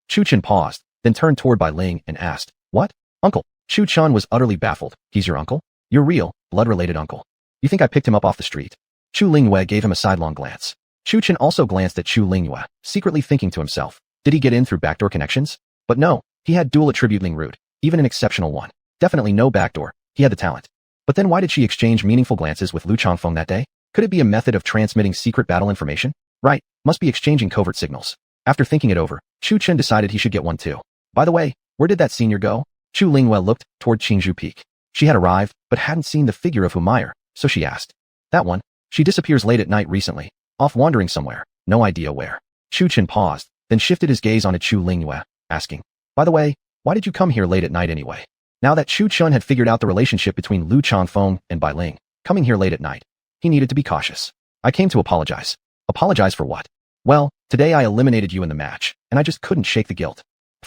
Chu Chen paused, then turned toward Bai Ling and asked, "What? Uncle?" Chu Chun was utterly baffled. "He's your uncle? Your real, blood-related uncle? You think I picked him up off the street?" Chu Lingyue gave him a sidelong glance. Chu Chen also glanced at Chu Lingyue, secretly thinking to himself, did he get in through backdoor connections? But no, he had dual attributing route, even an exceptional one. Definitely no backdoor, he had the talent. But then why did she exchange meaningful glances with Lu Changfeng that day? Could it be a method of transmitting secret battle information? Right, must be exchanging covert signals. After thinking it over, Chu Chen decided he should get one too. By the way, where did that senior go? Chu Lingyue looked toward Qingzhou Peak. She had arrived, but hadn't seen the figure of Humiliation, so she asked. "That one? She disappears late at night recently, off wandering somewhere, no idea where." Chu Chen paused, then shifted his gaze onto Chu Lingyue, asking, "By the way, why did you come here late at night anyway?" Now that Chu Chun had figured out the relationship between Lu Changfeng and Bai Ling, coming here late at night, he needed to be cautious. "I came to apologize." "Apologize for what?" "Well, today I eliminated you in the match, and I just couldn't shake the guilt.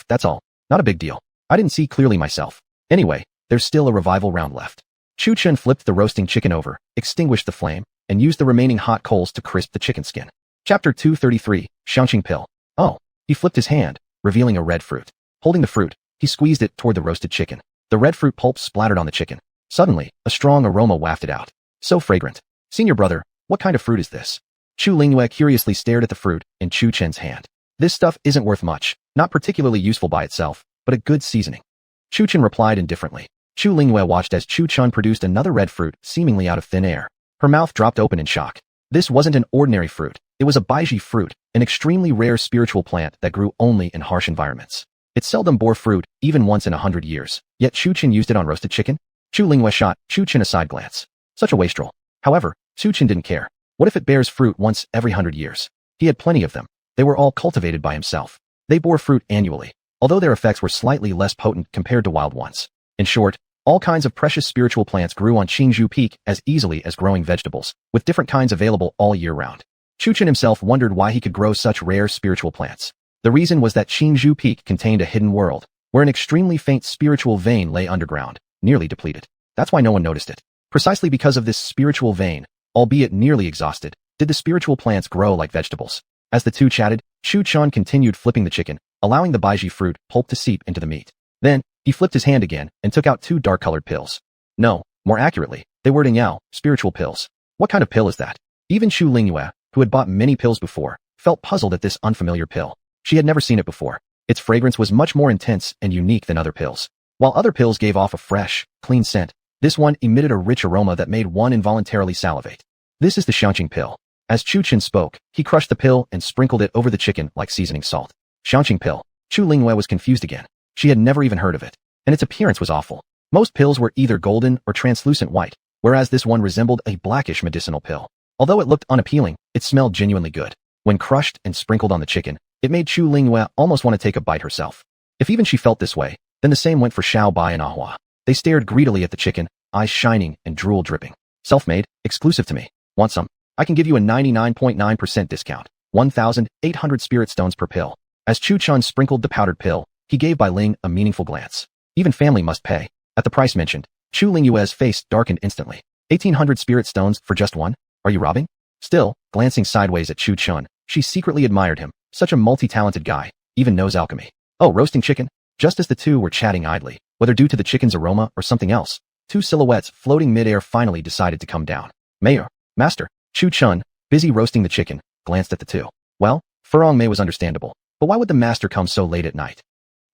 That's all. Not a big deal. I didn't see clearly myself. Anyway, there's still a revival round left." Chu Chen flipped the roasting chicken over, extinguished the flame, and used the remaining hot coals to crisp the chicken skin. Chapter 233, Xiangqing Pill. Oh, he flipped his hand, revealing a red fruit. Holding the fruit, he squeezed it toward the roasted chicken. The red fruit pulp splattered on the chicken. Suddenly, a strong aroma wafted out. So fragrant. "Senior brother, what kind of fruit is this?" Chu Lingyue curiously stared at the fruit in Chu Chen's hand. "This stuff isn't worth much, not particularly useful by itself, but a good seasoning." Chu Chen replied indifferently. Chu Lingyue watched as Chu Chun produced another red fruit seemingly out of thin air. Her mouth dropped open in shock. This wasn't an ordinary fruit. It was a baiji fruit, an extremely rare spiritual plant that grew only in harsh environments. It seldom bore fruit, even once in 100 years. Yet Chu Chen used it on roasted chicken? Chu Lingyue shot Chu Chen a side glance. Such a wastrel. However, Chu Chen didn't care. What if it bears fruit once every 100 years? He had plenty of them. They were all cultivated by himself. They bore fruit annually, although their effects were slightly less potent compared to wild ones. In short, all kinds of precious spiritual plants grew on Qingzhou Peak as easily as growing vegetables, with different kinds available all year round. Chu Chen himself wondered why he could grow such rare spiritual plants. The reason was that Qingzhou Peak contained a hidden world, where an extremely faint spiritual vein lay underground, nearly depleted. That's why no one noticed it. Precisely because of this spiritual vein, albeit nearly exhausted, did the spiritual plants grow like vegetables. As the two chatted, Chu Chun continued flipping the chicken, allowing the baiji fruit pulp to seep into the meat. Then, he flipped his hand again and took out 2 dark-colored pills. No, more accurately, they were Dingyao, spiritual pills. What kind of pill is that? Even Chu Lingyue, who had bought many pills before, felt puzzled at this unfamiliar pill. She had never seen it before. Its fragrance was much more intense and unique than other pills. While other pills gave off a fresh, clean scent, this one emitted a rich aroma that made one involuntarily salivate. "This is the Xiangqing pill." As Chu Chen spoke, he crushed the pill and sprinkled it over the chicken like seasoning salt. Xiangqing pill. Chu Lingyue was confused again. She had never even heard of it, and its appearance was awful. Most pills were either golden or translucent white, whereas this one resembled a blackish medicinal pill. Although it looked unappealing, it smelled genuinely good. When crushed and sprinkled on the chicken, it made Chu Lingyue almost want to take a bite herself. If even she felt this way, Then the same went for Xiao Bai and Ahua. They stared greedily at the chicken, eyes shining and drool dripping. Self-made, exclusive to me. Want some? I can give you a 99.9% discount. 1,800 spirit stones per pill. As Chu Chun sprinkled the powdered pill, he gave Bai Ling a meaningful glance. Even family must pay. At the price mentioned, Chu Lingyue's face darkened instantly. 1,800 spirit stones for just one? Are you robbing? Still, glancing sideways at Chu Chun, she secretly admired him. Such a multi-talented guy, even knows alchemy. Oh, roasting chicken? Just as the two were chatting idly, whether due to the chicken's aroma or something else, two silhouettes floating mid-air finally decided to come down. Mayor, Master, Chu Chun, busy roasting the chicken, glanced at the two. Well, Furong Mei was understandable, but why would the master come so late at night?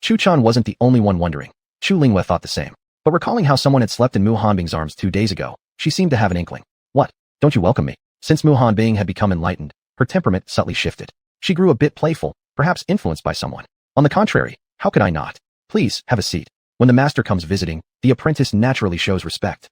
Chu Chun wasn't the only one wondering. Chu Lingyue thought the same. But recalling how someone had slept in Mu Hanbing's arms 2 days ago, she seemed to have an inkling. What? Don't you welcome me? Since Mu Hanbing had become enlightened, her temperament subtly shifted. She grew a bit playful, perhaps influenced by someone. On the contrary, how could I not? Please, have a seat. When the master comes visiting, the apprentice naturally shows respect.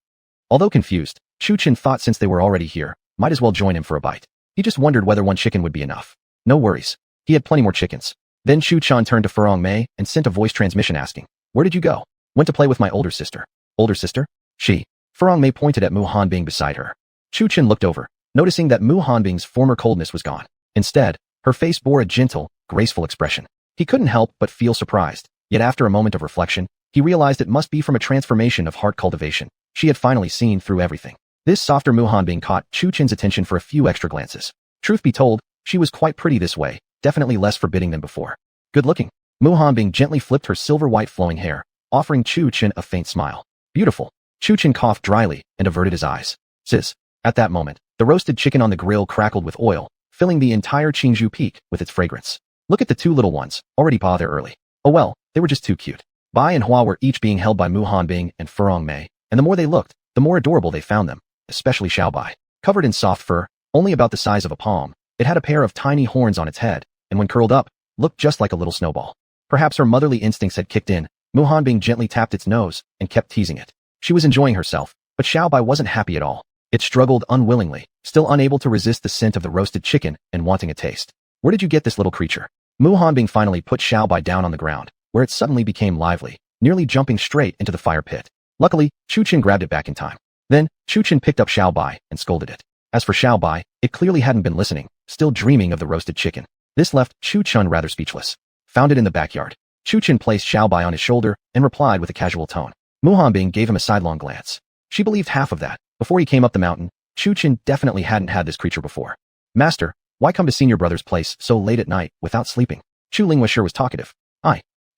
Although confused, Chu Chin thought since they were already here, might as well join him for a bite. He just wondered whether one chicken would be enough. No worries. He had plenty more chickens. Then Chu Chan turned to Furong Mei and sent a voice transmission asking, "Where did you go?" "Went to play with my older sister." "Older sister?" "She." Furong Mei pointed at Mu Hanbing beside her. Chu Chin looked over, noticing that Mu Hanbing's former coldness was gone. Instead, her face bore a gentle, graceful expression. He couldn't help but feel surprised, yet after a moment of reflection, he realized it must be from a transformation of heart cultivation. She had finally seen through everything. This softer Mu Hanbing caught Chu Chin's attention for a few extra glances. Truth be told, she was quite pretty this way, definitely less forbidding than before. Good looking. Mu Hanbing gently flipped her silver-white flowing hair, offering Chu Chin a faint smile. Beautiful. Chu Chin coughed dryly and averted his eyes. Sis. At that moment, the roasted chicken on the grill crackled with oil, filling the entire Qingzhou Peak with its fragrance. Look at the two little ones, already pa there early. Oh well, they were just too cute. Bai and Hua were each being held by Mu Hanbing and Furong Mei, and the more they looked, the more adorable they found them, especially Xiao Bai. Covered in soft fur, only about the size of a palm, it had a pair of tiny horns on its head, and when curled up, looked just like a little snowball. Perhaps her motherly instincts had kicked in. Mu Hanbing gently tapped its nose and kept teasing it. She was enjoying herself, but Xiao Bai wasn't happy at all. It struggled unwillingly, still unable to resist the scent of the roasted chicken and wanting a taste. Where did you get this little creature? Mu Hanbing finally put Xiao Bai down on the ground, where it suddenly became lively, nearly jumping straight into the fire pit. Luckily, Chu Chin grabbed it back in time. Then, Chu Chin picked up Xiao Bai and scolded it. As for Xiao Bai, it clearly hadn't been listening, still dreaming of the roasted chicken. This left Chu Chun rather speechless. Found it in the backyard. Chu Chin placed Xiao Bai on his shoulder and replied with a casual tone. Mu Hanbing gave him a sidelong glance. She believed half of that. Before he came up the mountain, Chu Chin definitely hadn't had this creature before. Master, why come to senior brother's place so late at night without sleeping? Chu Lingyue sure was talkative.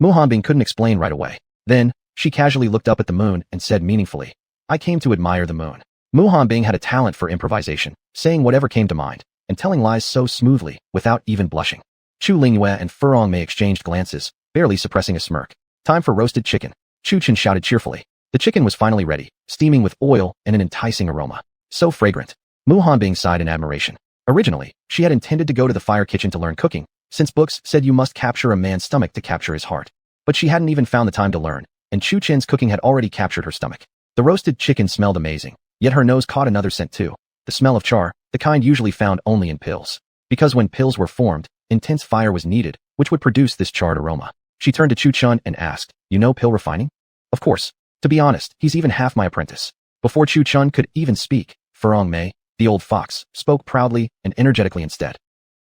Mu Hanbing couldn't explain right away. Then, she casually looked up at the moon and said meaningfully, I came to admire the moon. Mu Hanbing had a talent for improvisation, saying whatever came to mind, and telling lies so smoothly, without even blushing. Chu Lingyue and Furong Mei exchanged glances, barely suppressing a smirk. Time for roasted chicken. Chu Chin shouted cheerfully. The chicken was finally ready, steaming with oil and an enticing aroma. So fragrant. Mu Hanbing sighed in admiration. Originally, she had intended to go to the fire kitchen to learn cooking, since books said you must capture a man's stomach to capture his heart. But she hadn't even found the time to learn, and Chu Chin's cooking had already captured her stomach. The roasted chicken smelled amazing, yet her nose caught another scent too. The smell of char, the kind usually found only in pills. Because when pills were formed, intense fire was needed, which would produce this charred aroma. She turned to Chu Chun and asked, you know pill refining? Of course. To be honest, he's even half my apprentice. Before Chu Chun could even speak, Furong Mei, the old fox, spoke proudly and energetically instead.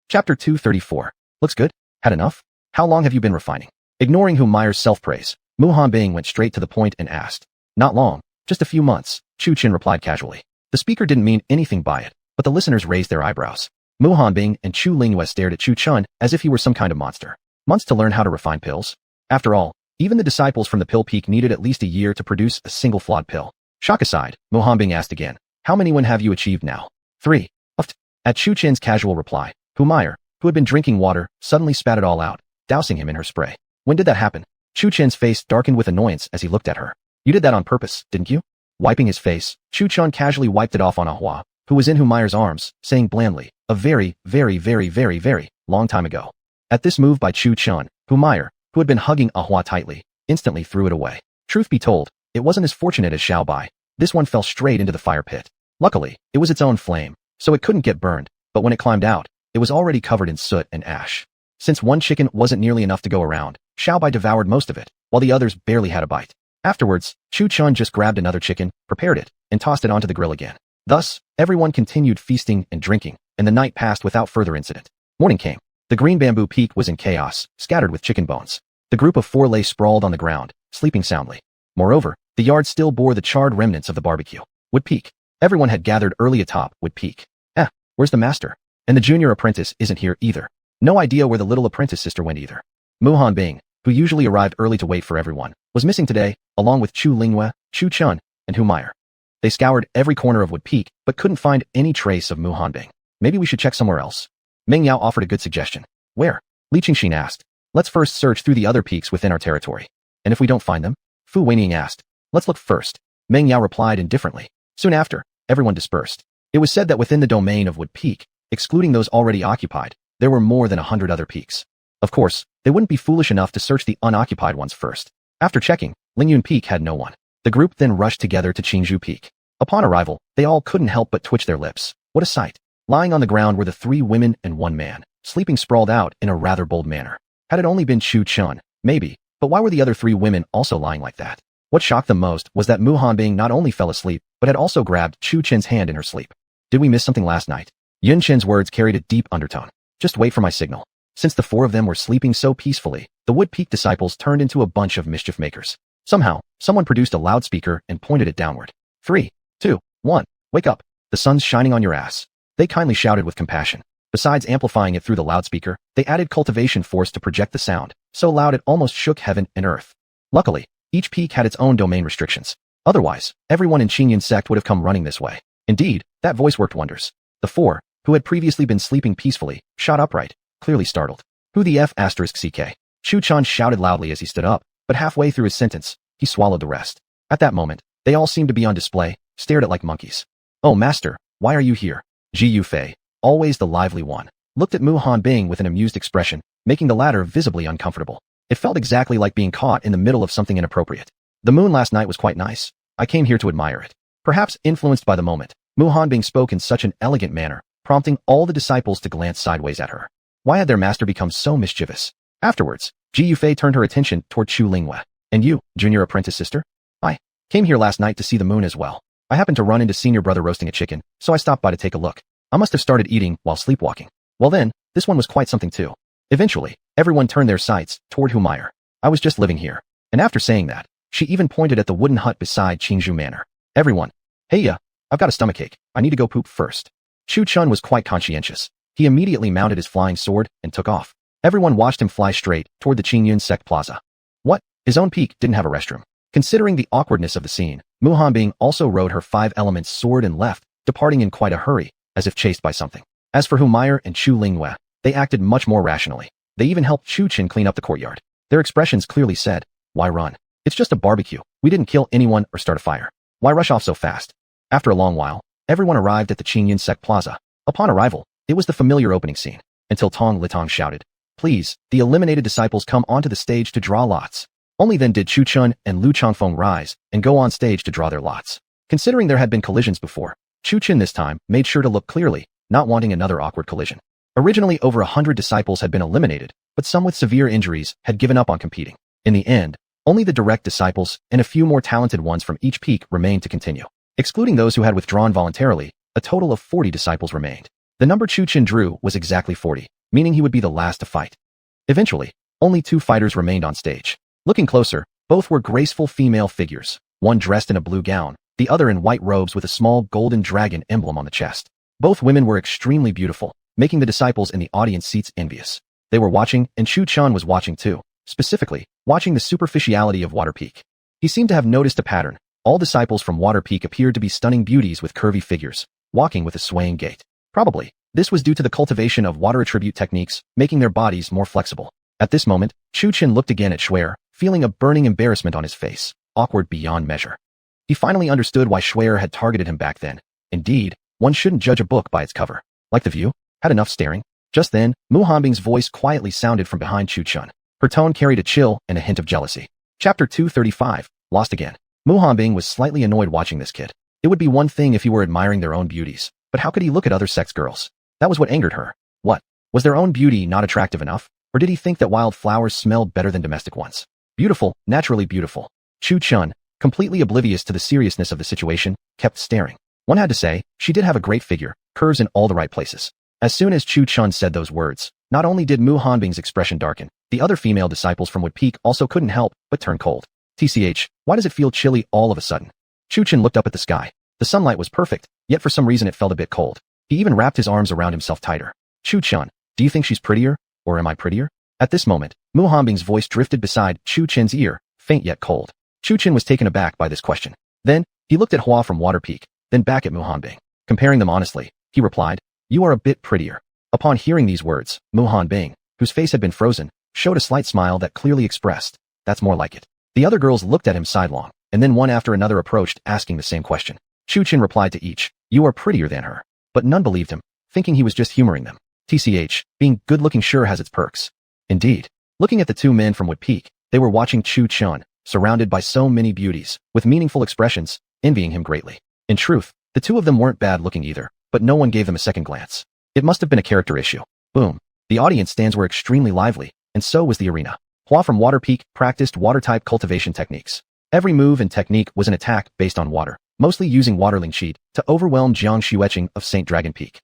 Chapter 234. Looks good? Had enough? How long have you been refining? Ignoring Hu Meier's self-praise, Mu Hanbing went straight to the point and asked. Not long, just a few months, Chu Chin replied casually. The speaker didn't mean anything by it, but the listeners raised their eyebrows. Mu Hanbing and Chu Lingyue stared at Chu Chun as if he were some kind of monster. Months to learn how to refine pills? After all, even the disciples from the pill peak needed at least a year to produce a single flawed pill. Shock aside, Mu Hanbing asked again. How many when have you achieved now? 3. At Chu Chin's casual reply, Hu Meier, who had been drinking water, suddenly spat it all out, dousing him in her spray. When did that happen? Chu Chin's face darkened with annoyance as he looked at her. You did that on purpose, didn't you? Wiping his face, Chu Chun casually wiped it off on Ahua, who was in Hu Meier's arms, saying blandly, a very, very, very, very, very long time ago. At this move by Chu Chun, Hu Meier, who had been hugging Ahua tightly, instantly threw it away. Truth be told, it wasn't as fortunate as Xiao Bai. This one fell straight into the fire pit. Luckily, it was its own flame, so it couldn't get burned, but when it climbed out, it was already covered in soot and ash. Since one chicken wasn't nearly enough to go around, Xiao Bai devoured most of it, while the others barely had a bite. Afterwards, Chu Chun just grabbed another chicken, prepared it, and tossed it onto the grill again. Thus, everyone continued feasting and drinking, and the night passed without further incident. Morning came. The green bamboo peak was in chaos, scattered with chicken bones. The group of four lay sprawled on the ground, sleeping soundly. Moreover, the yard still bore the charred remnants of the barbecue. Wood Peak. Everyone had gathered early atop Wood Peak. Where's the master? And the junior apprentice isn't here either. No idea where the little apprentice sister went either. Muhan Bing, who usually arrived early to wait for everyone, was missing today, along with Chu Linghua, Chu Chun, and Hu Meyer. They scoured every corner of Wood Peak, but couldn't find any trace of Muhan Bing. Maybe we should check somewhere else. Meng Yao offered a good suggestion. Where? Li Qingxin asked. Let's first search through the other peaks within our territory. And if we don't find them? Fu Weining asked. Let's look first. Meng Yao replied indifferently. Soon after, everyone dispersed. It was said that within the domain of Wood Peak, excluding those already occupied, there were more than 100 other peaks. Of course, they wouldn't be foolish enough to search the unoccupied ones first. After checking, Lingyun Peak had no one. The group then rushed together to Qingzhou Peak. Upon arrival, they all couldn't help but twitch their lips. What a sight. Lying on the ground were the 3 women and 1 man, sleeping sprawled out in a rather bold manner. Had it only been Chu Chun, maybe, but why were the other 3 women also lying like that? What shocked them most was that Muhan Bing not only fell asleep, but had also grabbed Chu Chen's hand in her sleep. Did we miss something last night? Yun Chen's words carried a deep undertone. Just wait for my signal. Since the 4 of them were sleeping so peacefully, the Wood Peak disciples turned into a bunch of mischief makers. Somehow, someone produced a loudspeaker and pointed it downward. 3, 2, 1, wake up. The sun's shining on your ass. They kindly shouted with compassion. Besides amplifying it through the loudspeaker, they added cultivation force to project the sound, so loud it almost shook heaven and earth. Luckily, each peak had its own domain restrictions. Otherwise, everyone in Qingyun sect would have come running this way. Indeed, that voice worked wonders. The 4, who had previously been sleeping peacefully, shot upright, clearly startled. Who the F*** CK? Chu Chan shouted loudly as he stood up, but halfway through his sentence, he swallowed the rest. At that moment, they all seemed to be on display, stared at like monkeys. Oh master, why are you here? Ji Yufei, always the lively one, looked at Muhan Bing with an amused expression, making the latter visibly uncomfortable. It felt exactly like being caught in the middle of something inappropriate. The moon last night was quite nice. I came here to admire it. Perhaps influenced by the moment, Muhan Bing spoke in such an elegant manner, prompting all the disciples to glance sideways at her. Why had their master become so mischievous? Afterwards, Ji Yufei turned her attention toward Chu Linghua. And you, junior apprentice sister? I came here last night to see the moon as well. I happened to run into senior brother roasting a chicken, so I stopped by to take a look. I must have started eating while sleepwalking. Well then, this one was quite something too. Eventually, everyone turned their sights toward Hu Meyer. I was just living here. And after saying that, she even pointed at the wooden hut beside Qingzhou Manor. Everyone. Hey I've got a stomachache. I need to go poop first. Chu Chun was quite conscientious. He immediately mounted his flying sword and took off. Everyone watched him fly straight toward the Qingyun Sect Plaza. What? His own peak didn't have a restroom. Considering the awkwardness of the scene, Muhan Bing also rode her 5 elements sword and left, departing in quite a hurry, as if chased by something. As for Hu Meyer and Chu Linghua, they acted much more rationally. They even helped Chu Chen clean up the courtyard. Their expressions clearly said, why run? It's just a barbecue. We didn't kill anyone or start a fire. Why rush off so fast? After a long while, everyone arrived at the Qingyun Sect Plaza. Upon arrival, it was the familiar opening scene, until Tong Litong shouted, please, the eliminated disciples come onto the stage to draw lots. Only then did Chu Chun and Lu Changfeng rise and go on stage to draw their lots. Considering there had been collisions before, Chu Chen this time made sure to look clearly, not wanting another awkward collision. Originally over 100 disciples had been eliminated, but some with severe injuries had given up on competing. In the end, only the direct disciples and a few more talented ones from each peak remained to continue. Excluding those who had withdrawn voluntarily, a total of 40 disciples remained. The number Chu Chen drew was exactly 40, meaning he would be the last to fight. Eventually, only 2 fighters remained on stage. Looking closer, both were graceful female figures, one dressed in a blue gown, the other in white robes with a small golden dragon emblem on the chest. Both women were extremely beautiful, making the disciples in the audience seats envious. They were watching, and Chu Chan was watching too, specifically, watching the superficiality of Water Peak. He seemed to have noticed a pattern. All disciples from Water Peak appeared to be stunning beauties with curvy figures, walking with a swaying gait. Probably, this was due to the cultivation of water attribute techniques, making their bodies more flexible. At this moment, Chu Chen looked again at Shuer, feeling a burning embarrassment on his face, awkward beyond measure. He finally understood why Shuer had targeted him back then. Indeed, one shouldn't judge a book by its cover. Like the view? Had enough staring? Just then, Mu Hanbing's voice quietly sounded from behind Chu Chun. Her tone carried a chill and a hint of jealousy. Chapter 235, Lost Again. Mu Hanbing was slightly annoyed watching this kid. It would be one thing if he were admiring their own beauties, but how could he look at other sex girls? That was what angered her. What? Was their own beauty not attractive enough? Or did he think that wild flowers smelled better than domestic ones? Beautiful, naturally beautiful. Chu Chun, completely oblivious to the seriousness of the situation, kept staring. One had to say, she did have a great figure, curves in all the right places. As soon as Chu Chun said those words, not only did Mu Hanbing's expression darken, the other female disciples from Wood Peak also couldn't help but turn cold. TCH, why does it feel chilly all of a sudden? Chu Chun looked up at the sky. The sunlight was perfect, yet for some reason it felt a bit cold. He even wrapped his arms around himself tighter. Chu Chun, do you think she's prettier, or am I prettier? At this moment, Mu Hanbing's voice drifted beside Chu Chin's ear, faint yet cold. Chu Chin was taken aback by this question. Then, he looked at Hua from Water Peak, then back at Mu Hanbing. Comparing them honestly, he replied, you are a bit prettier. Upon hearing these words, Mu Hanbing, whose face had been frozen, showed a slight smile that clearly expressed, that's more like it. The other girls looked at him sidelong, and then one after another approached asking the same question. Chu Chin replied to each, you are prettier than her. But none believed him, thinking he was just humoring them. TCH, being good-looking sure has its perks. Indeed. Looking at the two men from Wood Peak, they were watching Chu Chun, surrounded by so many beauties, with meaningful expressions, envying him greatly. In truth, the two of them weren't bad-looking either, but no one gave them a second glance. It must have been a character issue. Boom. The audience stands were extremely lively, and so was the arena. Hua from Water Peak practiced water-type cultivation techniques. Every move and technique was an attack based on water, mostly using Waterling Cheat to overwhelm Jiang Xueqing of St. Dragon Peak.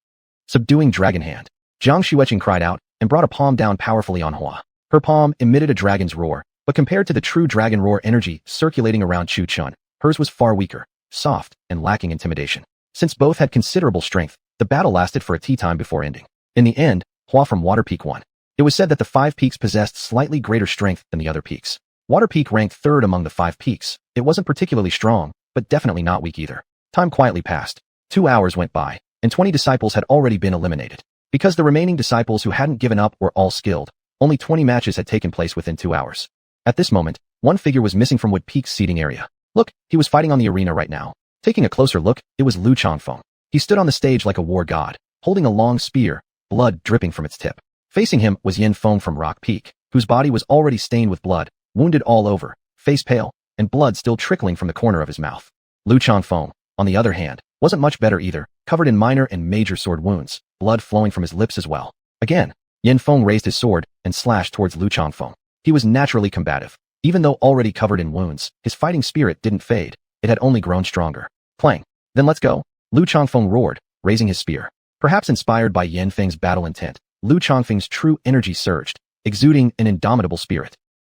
Subduing Dragon Hand. Jiang Xueqing cried out and brought a palm down powerfully on Hua. Her palm emitted a dragon's roar, but compared to the true dragon roar energy circulating around Chu Chun, hers was far weaker, soft, and lacking intimidation. Since both had considerable strength, the battle lasted for a tea time before ending. In the end, Hua from Water Peak won. It was said that the 5 peaks possessed slightly greater strength than the other peaks. Water Peak ranked 3rd among the 5 peaks. It wasn't particularly strong, but definitely not weak either. Time quietly passed. 2 hours went by, and 20 disciples had already been eliminated. Because the remaining disciples who hadn't given up were all skilled, only 20 matches had taken place within 2 hours. At this moment, one figure was missing from Wood Peak's seating area. Look, he was fighting on the arena right now. Taking a closer look, it was Lu Changfeng. He stood on the stage like a war god, holding a long spear, blood dripping from its tip. Facing him was Yin Feng from Rock Peak, whose body was already stained with blood, wounded all over, face pale, and blood still trickling from the corner of his mouth. Lu Changfeng, on the other hand, wasn't much better either, covered in minor and major sword wounds, blood flowing from his lips as well. Again, Yin Feng raised his sword and slashed towards Lu Changfeng. He was naturally combative. Even though already covered in wounds, his fighting spirit didn't fade. It had only grown stronger. Clang. Then let's go. Lu Changfeng roared, raising his spear. Perhaps inspired by Yin Feng's battle intent, Lu Changfeng's true energy surged, exuding an indomitable spirit.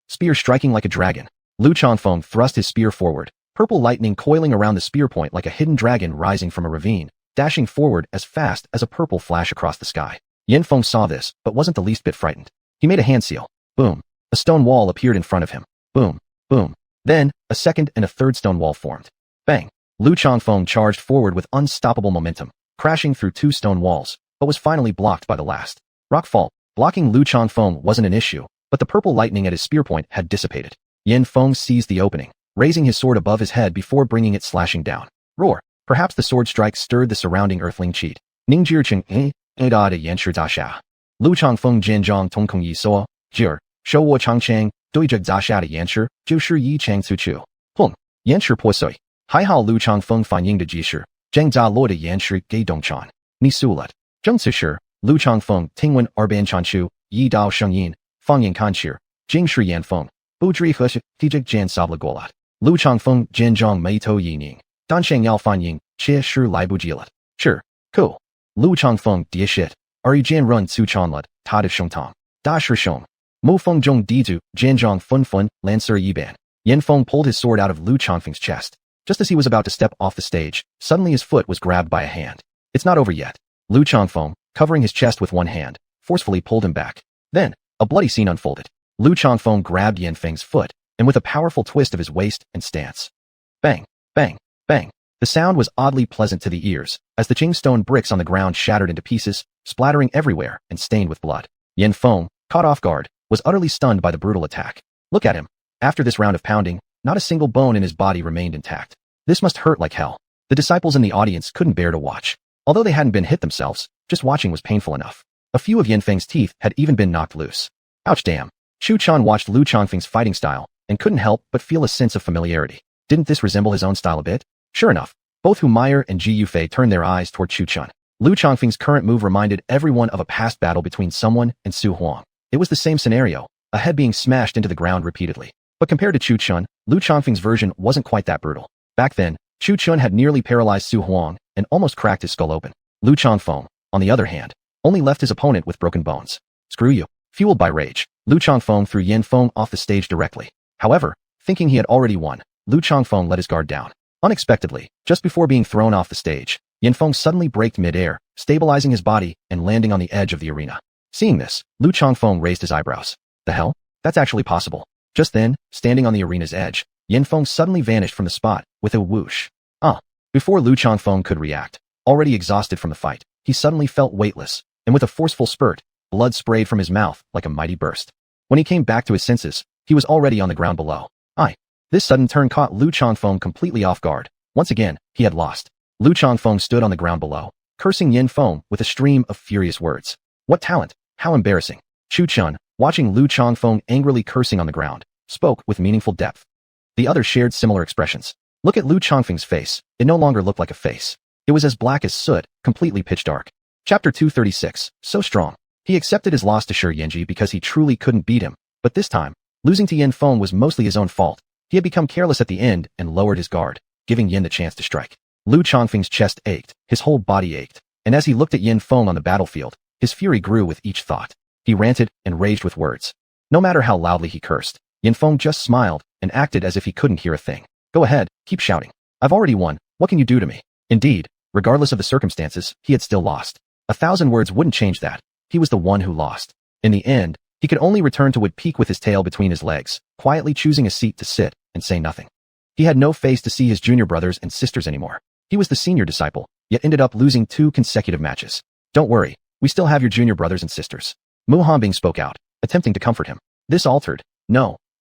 Spear striking like a dragon. Lu Changfeng thrust his spear forward, purple lightning coiling around the spear point like a hidden dragon rising from a ravine, dashing forward as fast as a purple flash across the sky. Yin Feng saw this, but wasn't the least bit frightened. He made a hand seal. Boom. A stone wall appeared in front of him. Boom. Boom. Then, a second and a third stone wall formed. Bang. Lu Changfeng charged forward with unstoppable momentum, crashing through 2 stone walls, but was finally blocked by the last. Rockfall. Blocking Lu Changfeng wasn't an issue, but the purple lightning at his spear point had dissipated. Yin Feng seized the opening, raising his sword above his head before bringing it slashing down. Roar. Perhaps the sword strike stirred the surrounding earthling cheat. Ningjircheng da de yanshi da sha. Lu Changfeng jianzhang tongkong yi so, jir, shou wo changchang, doijig da sha de yanshi, jiu shi yi chang su chu. Hung. Yanshi po sui. Hai hao Lu Changfeng fan ying de ji shi, zhang za lo de yanshi ge dongchan. Ni su let. Zheng ci shi, Lu Changfeng tingwen arban chanchu, yi dao sheng yin, fang yin kan shi, jing shi yan feng. Bu zhi he shi, tijig jan sabla golat. Lu Changfeng jianzhang mei to yi ning. Dan sheng yao fan ying, che shi lai bu jilat. Sure. Cool. Lu Changfeng dia shit. Ari jian run su chanlet, ta de sheng tong. Da shi sheng. Mo feng zhong dizu, jianzhang fun fun, lancer yi ban. Yin Feng pulled his sword out of Lu Changfeng's chest. Just as he was about to step off the stage, suddenly his foot was grabbed by a hand. It's not over yet. Lu Changfeng, covering his chest with one hand, forcefully pulled him back. Then, a bloody scene unfolded. Lu Changfeng grabbed Yin Feng's foot, and with a powerful twist of his waist and stance. Bang, bang, bang. The sound was oddly pleasant to the ears, as the Qing stone bricks on the ground shattered into pieces, splattering everywhere and stained with blood. Yin Feng, caught off guard, was utterly stunned by the brutal attack. Look at him. After this round of pounding, not a single bone in his body remained intact. This must hurt like hell. The disciples in the audience couldn't bear to watch. Although they hadn't been hit themselves, just watching was painful enough. A few of Yin Feng's teeth had even been knocked loose. Ouch damn. Chu Chan watched Lu Changfeng's fighting style, and couldn't help but feel a sense of familiarity. Didn't this resemble his own style a bit? Sure enough, both Hu Meyer and Ji Yufei turned their eyes toward Chu Chun. Lu Changfeng's current move reminded everyone of a past battle between someone and Su Huang. It was the same scenario, a head being smashed into the ground repeatedly. But compared to Chu Chun, Lu Chongfeng's version wasn't quite that brutal. Back then, Chu Chun had nearly paralyzed Su Huang and almost cracked his skull open. Lu Chongfeng, on the other hand, only left his opponent with broken bones. Screw you. Fueled by rage, Lu Chongfeng threw Yin Feng off the stage directly. However, thinking he had already won, Lu Chongfeng let his guard down. Unexpectedly, just before being thrown off the stage, Yin Feng suddenly braked mid-air, stabilizing his body and landing on the edge of the arena. Seeing this, Lu Chongfeng raised his eyebrows. The hell? That's actually possible. Just then, standing on the arena's edge, Yin Feng suddenly vanished from the spot with a whoosh. Before Lu Chongfeng could react, already exhausted from the fight, he suddenly felt weightless, and with a forceful spurt, blood sprayed from his mouth like a mighty burst. When he came back to his senses, he was already on the ground below. This sudden turn caught Lu Chongfeng completely off guard. Once again, he had lost. Lu Chongfeng stood on the ground below, cursing Yin Feng with a stream of furious words. What talent! How embarrassing! Chu Chun, watching Lu Chongfeng angrily cursing on the ground, spoke with meaningful depth. The others shared similar expressions. Look at Lu Chongfeng's face. It no longer looked like a face. It was as black as soot, completely pitch dark. Chapter 236, so strong. He accepted his loss to Shi Yanji because he truly couldn't beat him, but this time, losing to Yin Feng was mostly his own fault. He had become careless at the end and lowered his guard, giving Yin the chance to strike. Lu Chongfeng's chest ached, his whole body ached, and as he looked at Yin Feng on the battlefield, his fury grew with each thought. He ranted and raged with words. No matter how loudly he cursed, Yin Feng just smiled and acted as if he couldn't hear a thing. Go ahead, keep shouting. I've already won. What can you do to me? Indeed, regardless of the circumstances, he had still lost. 1,000 words wouldn't change that. He was the one who lost. In the end, he could only return to Wood Peak with his tail between his legs, quietly choosing a seat to sit and say nothing. He had no face to see his junior brothers and sisters anymore. He was the senior disciple, yet ended up losing 2 consecutive matches. Don't worry, we still have your junior brothers and sisters. Mu Hanbing spoke out, attempting to comfort him. This altered,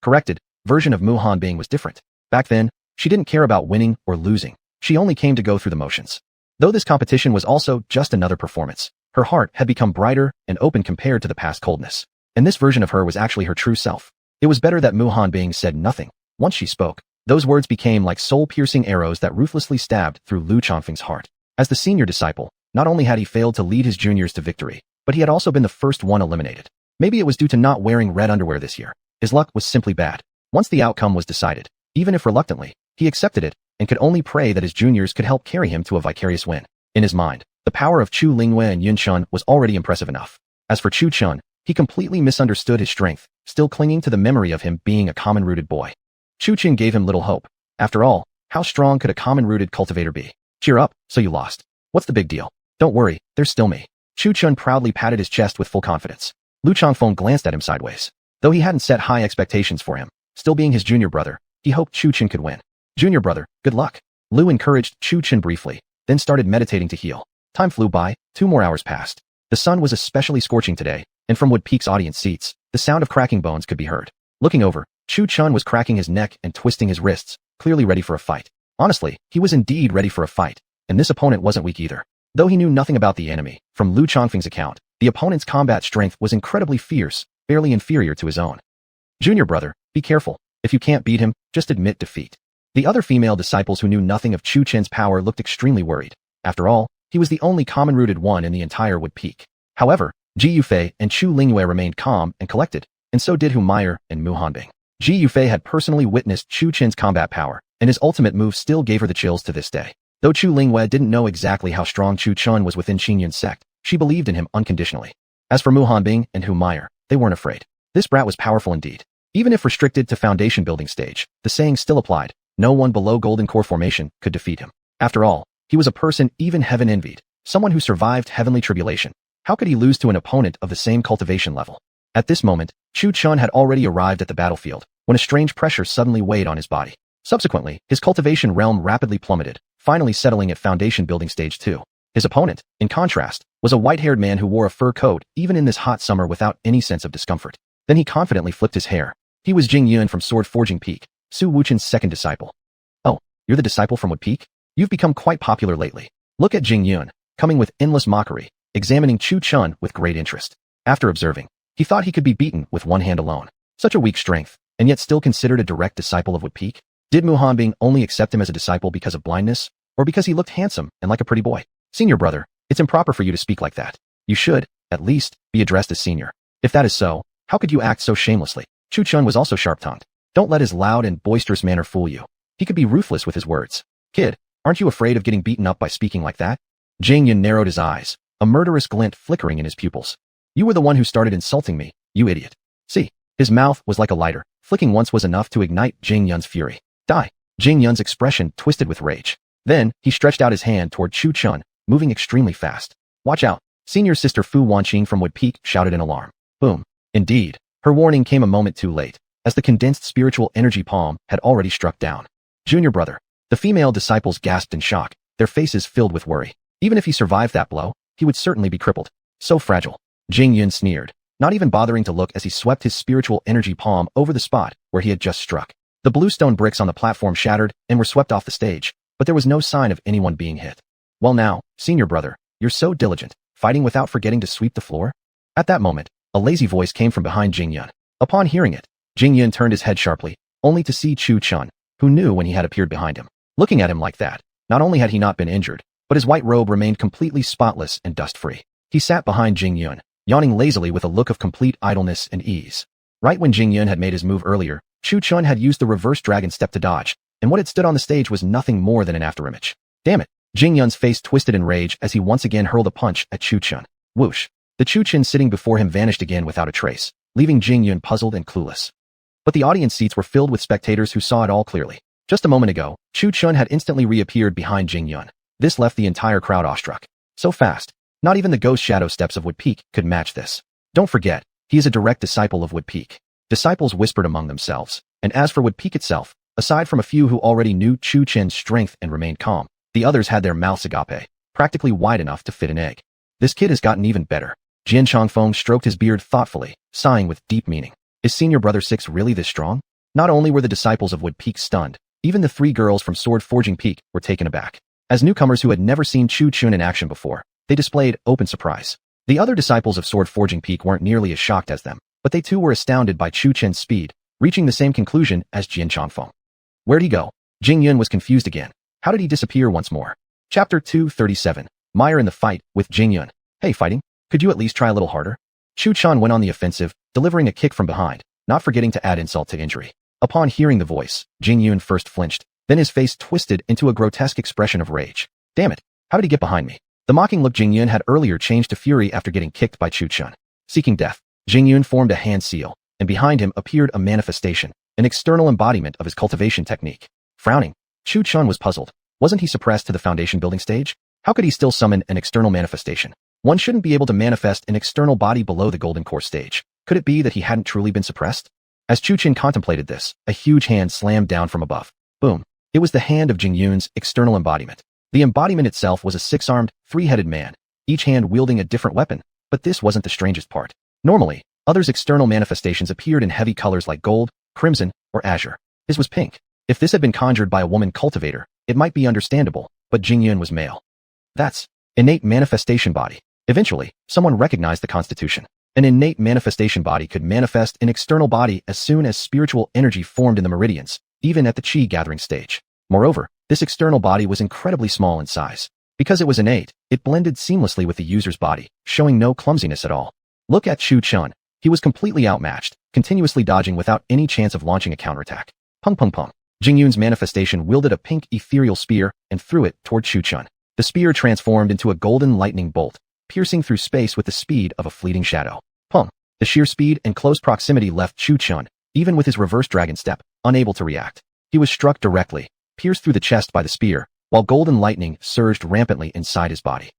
corrected, version of Mu Hanbing was different. Back then, she didn't care about winning or losing. She only came to go through the motions. Though this competition was also just another performance, her heart had become brighter and open compared to the past coldness. And this version of her was actually her true self. It was better that Mu Hanbing said nothing. Once she spoke, those words became like soul-piercing arrows that ruthlessly stabbed through Lu Chongfeng's heart. As the senior disciple, not only had he failed to lead his juniors to victory, but he had also been the first one eliminated. Maybe it was due to not wearing red underwear this year. His luck was simply bad. Once the outcome was decided, even if reluctantly, he accepted it and could only pray that his juniors could help carry him to a vicarious win. In his mind, the power of Chu Lingyue and Yun Chun was already impressive enough. As for Chu Chun, he completely misunderstood his strength, still clinging to the memory of him being a common-rooted boy. Chu Chun gave him little hope. After all, how strong could a common-rooted cultivator be? Cheer up, so you lost. What's the big deal? Don't worry, there's still me. Chu Chun proudly patted his chest with full confidence. Lu Chongfeng glanced at him sideways. Though he hadn't set high expectations for him, still being his junior brother, he hoped Chu Chun could win. Junior brother, good luck. Lu encouraged Chu Chun briefly, then started meditating to heal. Time flew by, 2 more hours passed. The sun was especially scorching today, and from Wood Peak's audience seats, the sound of cracking bones could be heard. Looking over, Chu Chun was cracking his neck and twisting his wrists, clearly ready for a fight. Honestly, he was indeed ready for a fight, and this opponent wasn't weak either. Though he knew nothing about the enemy, from Lu Chongfeng's account, the opponent's combat strength was incredibly fierce, barely inferior to his own. Junior brother, be careful. If you can't beat him, just admit defeat. The other female disciples who knew nothing of Chu Chen's power looked extremely worried. After all, he was the only common-rooted one in the entire Wood Peak. However, Ji Yufei and Chu Lingyue remained calm and collected, and so did Humiliation and Mu Hanbing. Ji Yufei had personally witnessed Chu Chen's combat power, and his ultimate move still gave her the chills to this day. Though Chu Lingyue didn't know exactly how strong Chu Chun was within Qinyun's sect, she believed in him unconditionally. As for Mu Hanbing and Humiliation, they weren't afraid. This brat was powerful indeed. Even if restricted to foundation building stage, the saying still applied. No one below Golden Core formation could defeat him. After all, he was a person even heaven envied, someone who survived heavenly tribulation. How could he lose to an opponent of the same cultivation level? At this moment, Chu Chun had already arrived at the battlefield, when a strange pressure suddenly weighed on his body. Subsequently, his cultivation realm rapidly plummeted, finally settling at foundation building stage 2. His opponent, in contrast, was a white-haired man who wore a fur coat even in this hot summer without any sense of discomfort. Then he confidently flipped his hair. He was Jing Yun from Sword Forging Peak, Su Wuchen's second disciple. Oh, you're the disciple from Wood Peak? You've become quite popular lately. Look at Jing Yun, coming with endless mockery, examining Chu Chun with great interest. After observing, he thought he could be beaten with one hand alone. Such a weak strength, and yet still considered a direct disciple of Wood Peak? Did Mu Hanbing only accept him as a disciple because of blindness, or because he looked handsome and like a pretty boy? Senior brother, it's improper for you to speak like that. You should, at least, be addressed as senior. If that is so, how could you act so shamelessly? Chu Chun was also sharp-tongued. Don't let his loud and boisterous manner fool you. He could be ruthless with his words. Kid, aren't you afraid of getting beaten up by speaking like that? Jing Yun narrowed his eyes, a murderous glint flickering in his pupils. You were the one who started insulting me, you idiot. See, his mouth was like a lighter. Flicking once was enough to ignite Jing Yun's fury. Die. Jing Yun's expression twisted with rage. Then, he stretched out his hand toward Chu Chun, moving extremely fast. Watch out. Senior sister Fu Wanqing from Wood Peak shouted in alarm. Boom. Indeed, her warning came a moment too late, as the condensed spiritual energy palm had already struck down. Junior brother. The female disciples gasped in shock, their faces filled with worry. Even if he survived that blow, he would certainly be crippled. So fragile. Jing Yun sneered, not even bothering to look as he swept his spiritual energy palm over the spot where he had just struck. The bluestone bricks on the platform shattered and were swept off the stage, but there was no sign of anyone being hit. Well now, senior brother, you're so diligent, fighting without forgetting to sweep the floor? At that moment, a lazy voice came from behind Jing Yun. Upon hearing it, Jing Yun turned his head sharply, only to see Chu Chun, who knew when he had appeared behind him. Looking at him like that, not only had he not been injured, but his white robe remained completely spotless and dust-free. He sat behind Jing Yun, yawning lazily with a look of complete idleness and ease. Right when Jing Yun had made his move earlier, Chu Chun had used the reverse dragon step to dodge, and what had stood on the stage was nothing more than an afterimage. Damn it! Jing Yun's face twisted in rage as he once again hurled a punch at Chu Chun. Whoosh! The Chu Chun sitting before him vanished again without a trace, leaving Jing Yun puzzled and clueless. But the audience seats were filled with spectators who saw it all clearly. Just a moment ago, Chu Chun had instantly reappeared behind Jing Yun. This left the entire crowd awestruck. So fast, not even the ghost shadow steps of Wood Peak could match this. Don't forget, he is a direct disciple of Wood Peak. Disciples whispered among themselves, and as for Wood Peak itself, aside from a few who already knew Chu Chen's strength and remained calm, the others had their mouths agape, practically wide enough to fit an egg. This kid has gotten even better. Jian Chongfeng stroked his beard thoughtfully, sighing with deep meaning. Is senior brother 6 really this strong? Not only were the disciples of Wood Peak stunned, even the 3 girls from Sword Forging Peak were taken aback. As newcomers who had never seen Chu Chun in action before, they displayed open surprise. The other disciples of Sword Forging Peak weren't nearly as shocked as them, but they too were astounded by Chu Chen's speed, reaching the same conclusion as Jian Chongfeng. Where'd he go? Jing Yun was confused again. How did he disappear once more? Chapter 237. Meyer in the fight with Jing Yun. Hey fighting, could you at least try a little harder? Chu Chan went on the offensive, delivering a kick from behind, not forgetting to add insult to injury. Upon hearing the voice, Jing Yun first flinched, then his face twisted into a grotesque expression of rage. Damn it, how did he get behind me? The mocking look Jing Yun had earlier changed to fury after getting kicked by Chu Chun. Seeking death, Jing Yun formed a hand seal, and behind him appeared a manifestation, an external embodiment of his cultivation technique. Frowning, Chu Chun was puzzled. Wasn't he suppressed to the foundation building stage? How could he still summon an external manifestation? One shouldn't be able to manifest an external body below the golden core stage. Could it be that he hadn't truly been suppressed? As Chu Chin contemplated this, a huge hand slammed down from above. Boom. It was the hand of Jing Yun's external embodiment. The embodiment itself was a 6-armed, 3-headed man, each hand wielding a different weapon, but this wasn't the strangest part. Normally, others' external manifestations appeared in heavy colors like gold, crimson, or azure. His was pink. If this had been conjured by a woman cultivator, it might be understandable, but Jing Yun was male. That's innate manifestation body. Eventually, someone recognized the constitution. An innate manifestation body could manifest an external body as soon as spiritual energy formed in the meridians, even at the chi gathering stage. Moreover, this external body was incredibly small in size. Because it was innate, it blended seamlessly with the user's body, showing no clumsiness at all. Look at Chu Chun. He was completely outmatched, continuously dodging without any chance of launching a counterattack. Pung pung pung. Jing Yun's manifestation wielded a pink ethereal spear and threw it toward Chu Chun. The spear transformed into a golden lightning bolt, piercing through space with the speed of a fleeting shadow. Pung. The sheer speed and close proximity left Chu Chun, even with his reverse dragon step, unable to react. He was struck directly, pierced through the chest by the spear, while golden lightning surged rampantly inside his body.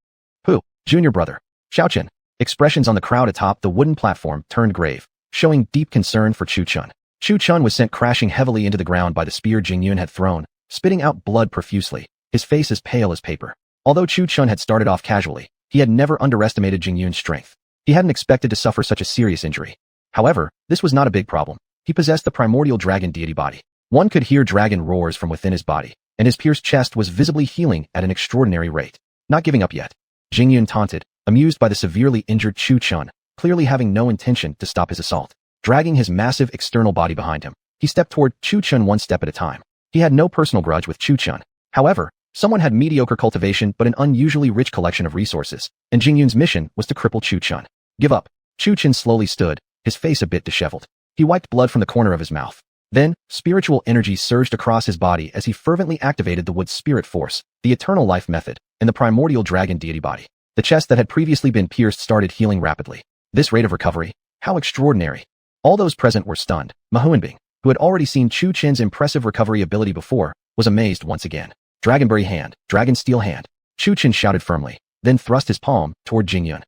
Who? Junior brother. Xiaochen. Expressions on the crowd atop the wooden platform turned grave, showing deep concern for Chu Chun. Chu Chun was sent crashing heavily into the ground by the spear Jing Yun had thrown, spitting out blood profusely, his face as pale as paper. Although Chu Chun had started off casually, he had never underestimated Jing Yun's strength. He hadn't expected to suffer such a serious injury. However, this was not a big problem. He possessed the primordial dragon deity body. One could hear dragon roars from within his body, and his pierced chest was visibly healing at an extraordinary rate. Not giving up yet. Jing Yun taunted, amused by the severely injured Chu Chun, clearly having no intention to stop his assault. Dragging his massive external body behind him, he stepped toward Chu Chun one step at a time. He had no personal grudge with Chu Chun. However, someone had mediocre cultivation but an unusually rich collection of resources, and Jing Yun's mission was to cripple Chu Chun. Give up. Chu Chun slowly stood, his face a bit disheveled. He wiped blood from the corner of his mouth. Then, spiritual energy surged across his body as he fervently activated the wood's spirit force, the eternal life method, and the primordial dragon deity body. The chest that had previously been pierced started healing rapidly. This rate of recovery, how extraordinary. All those present were stunned. Mahuanbing, who had already seen Chu Chen's impressive recovery ability before, was amazed once again. Dragonberry hand, dragon steel hand. Chu Chen shouted firmly, then thrust his palm toward Jingyun.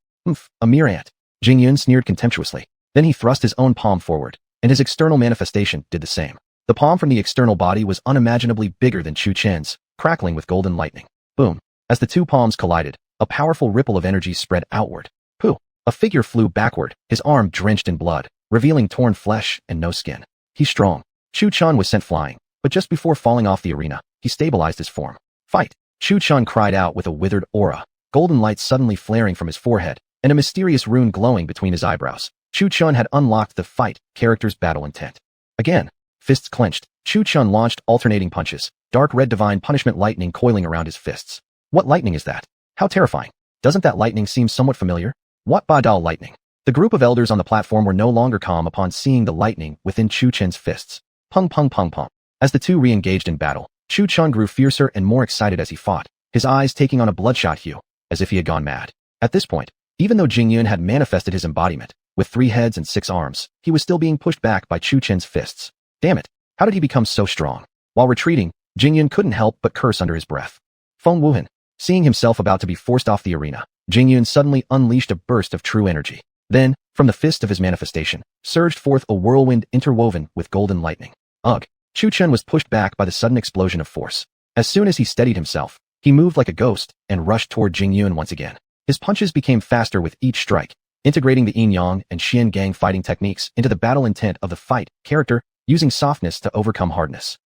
A mere ant. Jingyun sneered contemptuously. Then he thrust his own palm forward, and his external manifestation did the same. The palm from the external body was unimaginably bigger than Chu Chen's, crackling with golden lightning. Boom. As the two palms collided, a powerful ripple of energy spread outward. Pooh! A figure flew backward, his arm drenched in blood, revealing torn flesh and no skin. He's strong. Chu Chan was sent flying, but just before falling off the arena, he stabilized his form. Fight! Chu Chan cried out with a withered aura, golden light suddenly flaring from his forehead, and a mysterious rune glowing between his eyebrows. Chu Chun had unlocked the fight character's battle intent. Again, fists clenched, Chu Chun launched alternating punches, dark red divine punishment lightning coiling around his fists. What lightning is that? How terrifying. Doesn't that lightning seem somewhat familiar? What Badal lightning? The group of elders on the platform were no longer calm upon seeing the lightning within Chu Chen's fists. Pung pung pung pung. As the two re-engaged in battle, Chu Chun grew fiercer and more excited as he fought, his eyes taking on a bloodshot hue, as if he had gone mad. At this point, even though Jingyun had manifested his embodiment, with 3 heads and 6 arms, he was still being pushed back by Chu Chen's fists. Damn it, how did he become so strong? While retreating, Jingyun couldn't help but curse under his breath. Feng Wuhan. Seeing himself about to be forced off the arena, Jingyun suddenly unleashed a burst of true energy. Then, from the fist of his manifestation, surged forth a whirlwind interwoven with golden lightning. Ugh! Chu Chen was pushed back by the sudden explosion of force. As soon as he steadied himself, he moved like a ghost and rushed toward Jingyun once again. His punches became faster with each strike, integrating the yin-yang and xian-gang fighting techniques into the battle intent of the fight character, using softness to overcome hardness.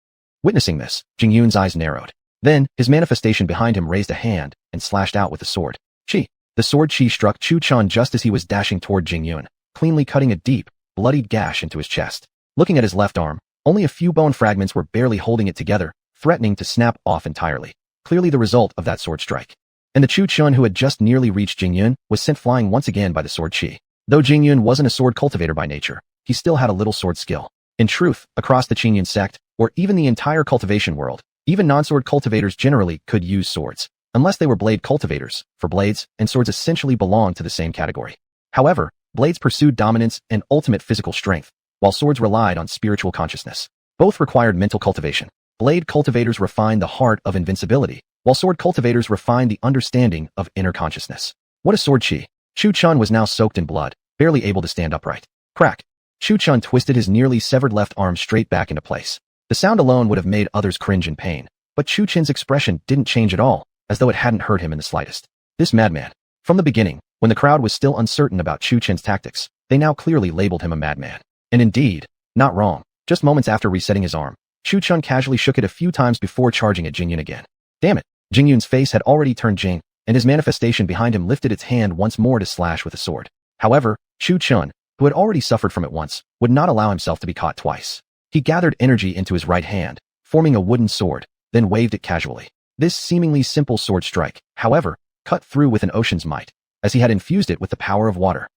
Witnessing this, Jingyun's eyes narrowed. Then, his manifestation behind him raised a hand and slashed out with the sword. Chi! The sword Chi struck Chu Chan just as he was dashing toward Jingyun, cleanly cutting a deep, bloodied gash into his chest. Looking at his left arm, only a few bone fragments were barely holding it together, threatening to snap off entirely. Clearly the result of that sword strike. And the Chu Chun who had just nearly reached Jingyun was sent flying once again by the sword Chi. Though Jingyun wasn't a sword cultivator by nature, he still had a little sword skill. In truth, across the Qingyun sect, or even the entire cultivation world, even non-sword cultivators generally could use swords, unless they were blade cultivators, for blades and swords essentially belong to the same category. However, blades pursued dominance and ultimate physical strength, while swords relied on spiritual consciousness. Both required mental cultivation. Blade cultivators refined the heart of invincibility, while sword cultivators refined the understanding of inner consciousness. What a sword Chi! Chu Chun was now soaked in blood, barely able to stand upright. Crack! Chu Chun twisted his nearly severed left arm straight back into place. The sound alone would have made others cringe in pain, but Chu Chen's expression didn't change at all, as though it hadn't hurt him in the slightest. This madman. From the beginning, when the crowd was still uncertain about Chu Chen's tactics, they now clearly labeled him a madman. And indeed, not wrong. Just moments after resetting his arm, Chu Chun casually shook it a few times before charging at Jingyun again. Damn it! Jingyun's face had already turned Jing, and his manifestation behind him lifted its hand once more to slash with a sword. However, Chu Chun, who had already suffered from it once, would not allow himself to be caught twice. He gathered energy into his right hand, forming a wooden sword, then waved it casually. This seemingly simple sword strike, however, cut through with an ocean's might, as he had infused it with the power of water.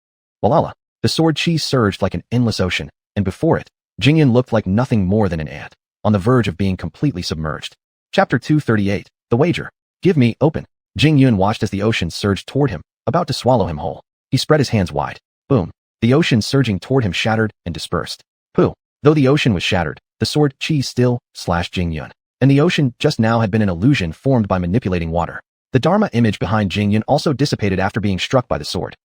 Walala! The sword Chi surged like an endless ocean, and before it, Jingyun looked like nothing more than an ant, on the verge of being completely submerged. Chapter 238, The Wager. Give me, open. Jingyun watched as the ocean surged toward him, about to swallow him whole. He spread his hands wide. Boom. The ocean surging toward him shattered and dispersed. Pooh. Though the ocean was shattered, the sword Chi still slashed Jingyun, and the ocean just now had been an illusion formed by manipulating water. The Dharma image behind Jingyun also dissipated after being struck by the sword.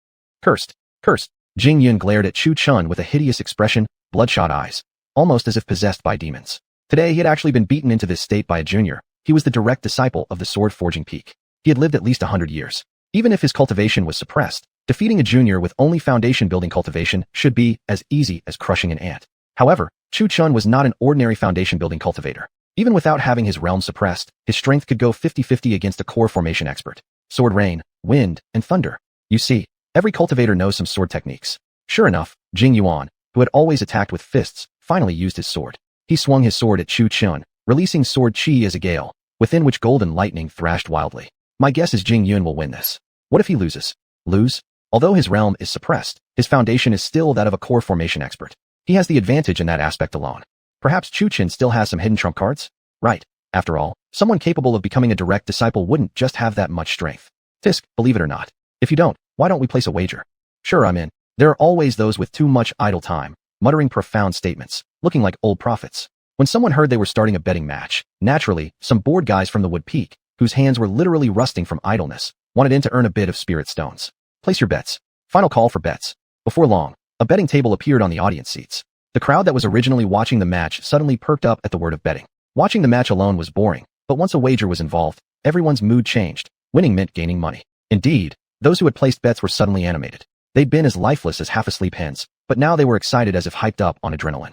Cursed. Cursed. Jingyun glared at Chu Chun with a hideous expression, bloodshot eyes, almost as if possessed by demons. Today he had actually been beaten into this state by a junior. He was the direct disciple of the sword-forging peak. He had lived at least 100 years. Even if his cultivation was suppressed, defeating a junior with only foundation-building cultivation should be as easy as crushing an ant. However, Chu Chun was not an ordinary foundation-building cultivator. Even without having his realm suppressed, his strength could go 50-50 against a core formation expert. Sword rain, wind, and thunder. You see, every cultivator knows some sword techniques. Sure enough, Jing Yuan, who had always attacked with fists, finally used his sword. He swung his sword at Chu Chun, releasing sword Chi as a gale, within which golden lightning thrashed wildly. My guess is Jing Yun will win this. What if he loses? Lose? Although his realm is suppressed, his foundation is still that of a core formation expert. He has the advantage in that aspect alone. Perhaps Chu Qin still has some hidden trump cards? Right. After all, someone capable of becoming a direct disciple wouldn't just have that much strength. Tisk, believe it or not. If you don't, why don't we place a wager? Sure, I'm in. There are always those with too much idle time, muttering profound statements, looking like old prophets. When someone heard they were starting a betting match, naturally, some bored guys from the Wood Peak, whose hands were literally rusting from idleness, wanted in to earn a bit of spirit stones. Place your bets. Final call for bets. Before long, a betting table appeared on the audience seats. The crowd that was originally watching the match suddenly perked up at the word of betting. Watching the match alone was boring, but once a wager was involved, everyone's mood changed. Winning meant gaining money. Indeed, those who had placed bets were suddenly animated. They'd been as lifeless as half-asleep hens, but now they were excited as if hyped up on adrenaline.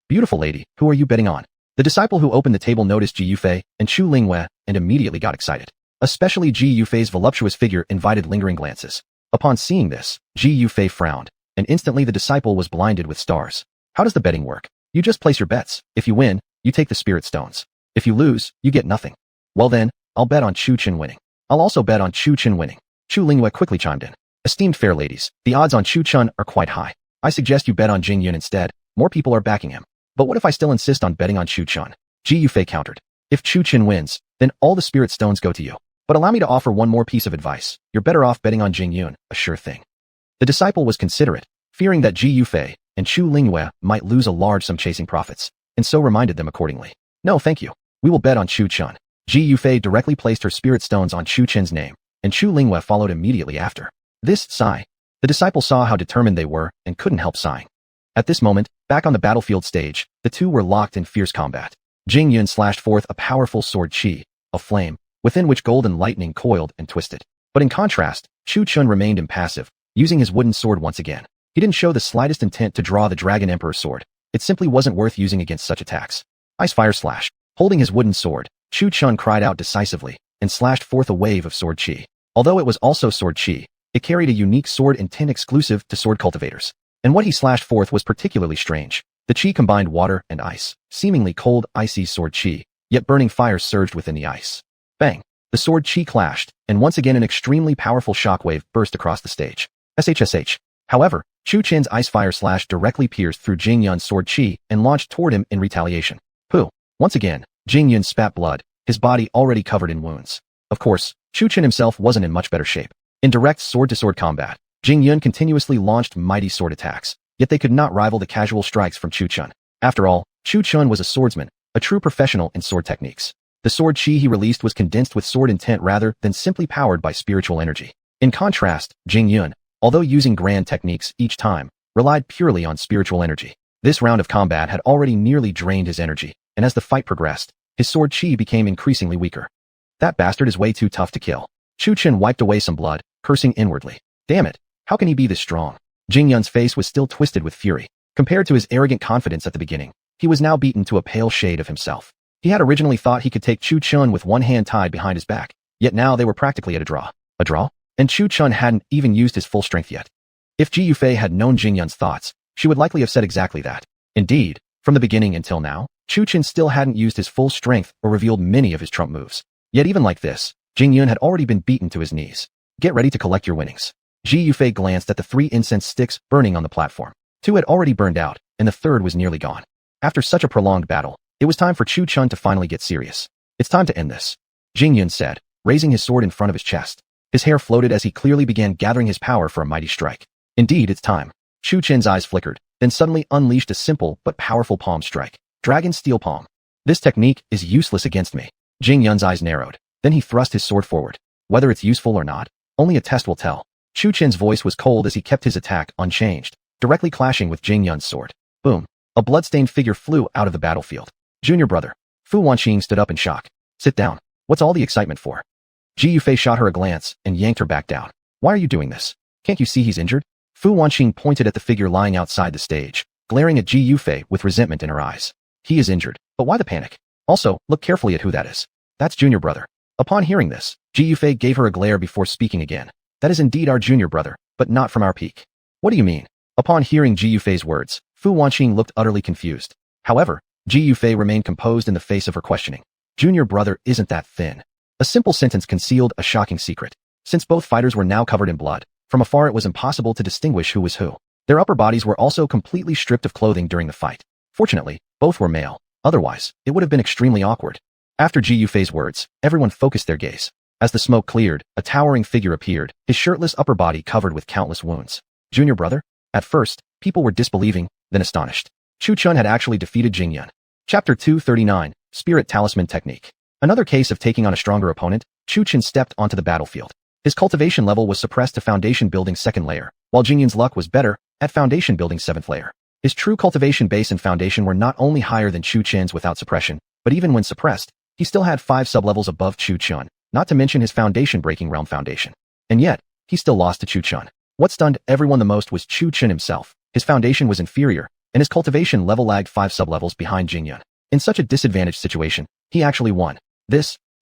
Beautiful lady, who are you betting on? The disciple who opened the table noticed Ji Yufei and Chu Lingwei and immediately got excited. Especially Ji Yufei's voluptuous figure invited lingering glances. Upon seeing this, Ji Yufei frowned, and instantly the disciple was blinded with stars. How does the betting work? You just place your bets. If you win, you take the spirit stones. If you lose, you get nothing. Well then, I'll bet on Chu Qin winning. I'll also bet on Chu Qin winning. Chu Lingwei quickly chimed in. Esteemed fair ladies, the odds on Chu Qin are quite high. I suggest you bet on Jing Yun instead. More people are backing him. But what if I still insist on betting on Chu Qin? Ji Yufei countered. If Chu Qin wins, then all the spirit stones go to you. But allow me to offer one more piece of advice. You're better off betting on Jing Yun, a sure thing. The disciple was considerate, fearing that Ji Yufei and Chu Lingwei might lose a large sum chasing profits, and so reminded them accordingly. No, thank you. We will bet on Chu Qin. Ji Yufei directly placed her spirit stones on Chu Qin's name, and Chu Lingwei followed immediately after. This sigh. The disciple saw how determined they were and couldn't help sighing. At this moment, back on the battlefield stage, the two were locked in fierce combat. Jing Yun slashed forth a powerful sword qi, a flame, within which golden lightning coiled and twisted. But in contrast, Chu Qin remained impassive, using his wooden sword once again. He didn't show the slightest intent to draw the Dragon Emperor's sword. It simply wasn't worth using against such attacks. Ice fire slash. Holding his wooden sword, Chu Qin cried out decisively and slashed forth a wave of sword qi. Although it was also sword qi, it carried a unique sword intent exclusive to sword cultivators. And what he slashed forth was particularly strange. The qi combined water and ice, seemingly cold, icy sword qi, yet burning fire surged within the ice. Bang! The sword qi clashed, and once again an extremely powerful shockwave burst across the stage. SHSH. However, Chu Qin's ice fire slash directly pierced through Jing Yun's sword qi and launched toward him in retaliation. Pooh! Once again, Jing Yun spat blood, his body already covered in wounds. Of course, Chu Qin himself wasn't in much better shape. In direct sword-to-sword combat, Jing Yun continuously launched mighty sword attacks, yet they could not rival the casual strikes from Chu Qin. After all, Chu Qin was a swordsman, a true professional in sword techniques. The sword qi he released was condensed with sword intent rather than simply powered by spiritual energy. In contrast, Jing Yun, although using grand techniques each time, relied purely on spiritual energy. This round of combat had already nearly drained his energy, and as the fight progressed, his sword qi became increasingly weaker. That bastard is way too tough to kill. Chu Qin wiped away some blood, cursing inwardly. Damn it, how can he be this strong? Jing Yun's face was still twisted with fury. Compared to his arrogant confidence at the beginning, he was now beaten to a pale shade of himself. He had originally thought he could take Chu Qin with one hand tied behind his back, yet now they were practically at a draw. A draw? And Chu Qin hadn't even used his full strength yet. If Ji Yufei had known Jing Yun's thoughts, she would likely have said exactly that. Indeed, from the beginning until now, Chu Qin still hadn't used his full strength or revealed many of his trump moves. Yet even like this, Jing Yun had already been beaten to his knees. Get ready to collect your winnings. Ji Yufei glanced at the 3 incense sticks burning on the platform. 2 had already burned out, and the 3rd was nearly gone. After such a prolonged battle, it was time for Chu Qin to finally get serious. It's time to end this, Jing Yun said, raising his sword in front of his chest. His hair floated as he clearly began gathering his power for a mighty strike. Indeed, it's time. Chu Qin's eyes flickered, then suddenly unleashed a simple but powerful palm strike. Dragon Steel Palm. This technique is useless against me. Jing Yun's eyes narrowed. Then he thrust his sword forward. Whether it's useful or not, only a test will tell. Chu Qin's voice was cold as he kept his attack unchanged, directly clashing with Jing Yun's sword. Boom. A bloodstained figure flew out of the battlefield. Junior brother. Fu Wanqing stood up in shock. Sit down. What's all the excitement for? Ji Yufei shot her a glance and yanked her back down. Why are you doing this? Can't you see he's injured? Fu Wanqing pointed at the figure lying outside the stage, glaring at Ji Yufei with resentment in her eyes. He is injured, but why the panic? Also, look carefully at who that is. That's junior brother. Upon hearing this, Ji Yufei gave her a glare before speaking again. That is indeed our junior brother, but not from our peak. What do you mean? Upon hearing Ji Yufei's words, Fu Wanqing looked utterly confused. However, Ji Yufei remained composed in the face of her questioning. Junior brother isn't that thin. A simple sentence concealed a shocking secret. Since both fighters were now covered in blood, from afar it was impossible to distinguish who was who. Their upper bodies were also completely stripped of clothing during the fight. Fortunately, both were male. Otherwise, it would have been extremely awkward. After Ji Yufei's words, everyone focused their gaze. As the smoke cleared, a towering figure appeared, his shirtless upper body covered with countless wounds. Junior brother? At first, people were disbelieving, then astonished. Chu Chun had actually defeated Jingyun. Chapter 239, Spirit Talisman Technique. Another case of taking on a stronger opponent, Chu Chun stepped onto the battlefield. His cultivation level was suppressed to foundation building 2nd layer, while Jingyun's luck was better, at foundation building 7th layer. His true cultivation base and foundation were not only higher than Chu Chun's without suppression, but even when suppressed, he still had 5 sublevels above Chu Chun, not to mention his foundation breaking realm foundation. And yet, he still lost to Chu Chun. What stunned everyone the most was Chu Chun himself. His foundation was inferior, and his cultivation level lagged 5 sublevels behind Jingyun. In such a disadvantaged situation, he actually won.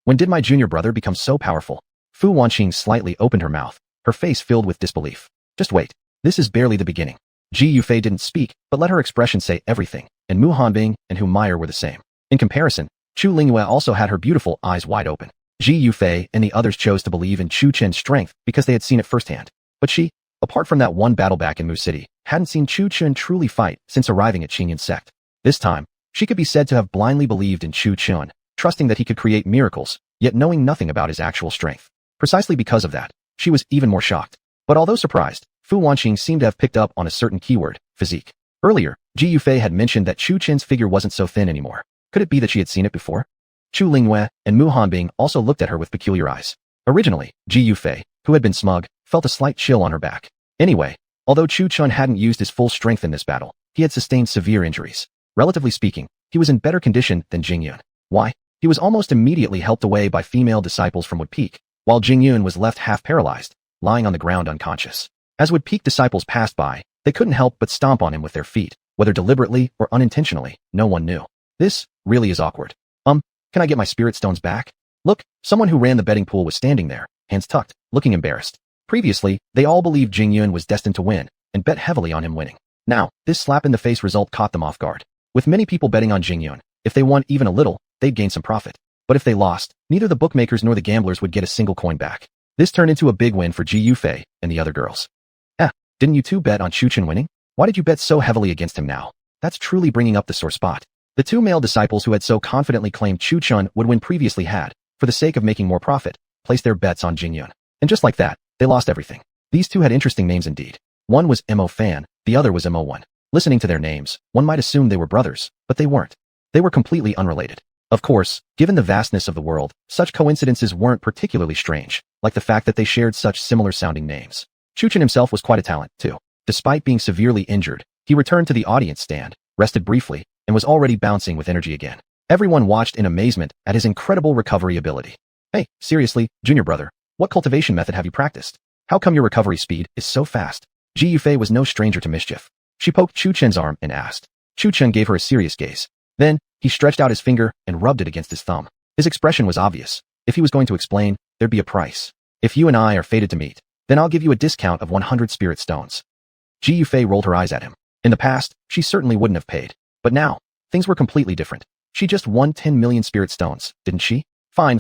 When did my junior brother become so powerful? Fu Wanqing slightly opened her mouth, her face filled with disbelief. Just wait. This is barely the beginning. Ji Yufei didn't speak, but let her expression say everything, and Mu Hanbing and Hu Meyer were the same. In comparison, Chu Lingyue also had her beautiful eyes wide open. Ji Yufei and the others chose to believe in Chu Chun's strength because they had seen it firsthand. But she, apart from that one battle back in Mu City, hadn't seen Chu Chun truly fight since arriving at Qingyun sect. This time, she could be said to have blindly believed in Chu Chun, trusting that he could create miracles, yet knowing nothing about his actual strength. Precisely because of that, she was even more shocked. But although surprised, Fu Wanqing seemed to have picked up on a certain keyword, physique. Earlier, Ji Yufei had mentioned that Chu Chun's figure wasn't so thin anymore. Could it be that she had seen it before? Chu Lingyue and Mu Hanbing also looked at her with peculiar eyes. Originally, Ji Yufei, who had been smug, felt a slight chill on her back. Anyway, although Chu Chun hadn't used his full strength in this battle, he had sustained severe injuries. Relatively speaking, he was in better condition than Jingyun. Why? He was almost immediately helped away by female disciples from Wood Peak, while Jingyun was left half paralyzed, lying on the ground unconscious. As Wood Peak disciples passed by, they couldn't help but stomp on him with their feet, whether deliberately or unintentionally, no one knew. This really is awkward. Can I get my spirit stones back? Look, someone who ran the betting pool was standing there, hands tucked, looking embarrassed. Previously, they all believed Jingyun was destined to win, and bet heavily on him winning. Now, this slap-in-the-face result caught them off guard. With many people betting on Jingyun, if they won even a little, they'd gain some profit. But if they lost, neither the bookmakers nor the gamblers would get a single coin back. This turned into a big win for Ji Yufei and the other girls. Didn't you two bet on Chu Chun winning? Why did you bet so heavily against him now? That's truly bringing up the sore spot. The 2 male disciples who had so confidently claimed Chu Chun would win previously had, for the sake of making more profit, placed their bets on Jingyun. And just like that, they lost everything. These 2 had interesting names indeed. One was Mo Fan, the other was Mo1. Listening to their names, one might assume they were brothers, but they weren't. They were completely unrelated. Of course, given the vastness of the world, such coincidences weren't particularly strange, like the fact that they shared such similar-sounding names. Chu Chun himself was quite a talent, too. Despite being severely injured, he returned to the audience stand, rested briefly, and was already bouncing with energy again. Everyone watched in amazement at his incredible recovery ability. Hey, seriously, junior brother, what cultivation method have you practiced? How come your recovery speed is so fast? Ji Yufei was no stranger to mischief. She poked Chu Chun's arm and asked. Chu Chun gave her a serious gaze. Then, he stretched out his finger and rubbed it against his thumb. His expression was obvious. If he was going to explain, there'd be a price. If you and I are fated to meet, then I'll give you a discount of 100 spirit stones. Ji Yufei rolled her eyes at him. In the past, she certainly wouldn't have paid. But now, things were completely different. She just won 10 million spirit stones, didn't she? Fine.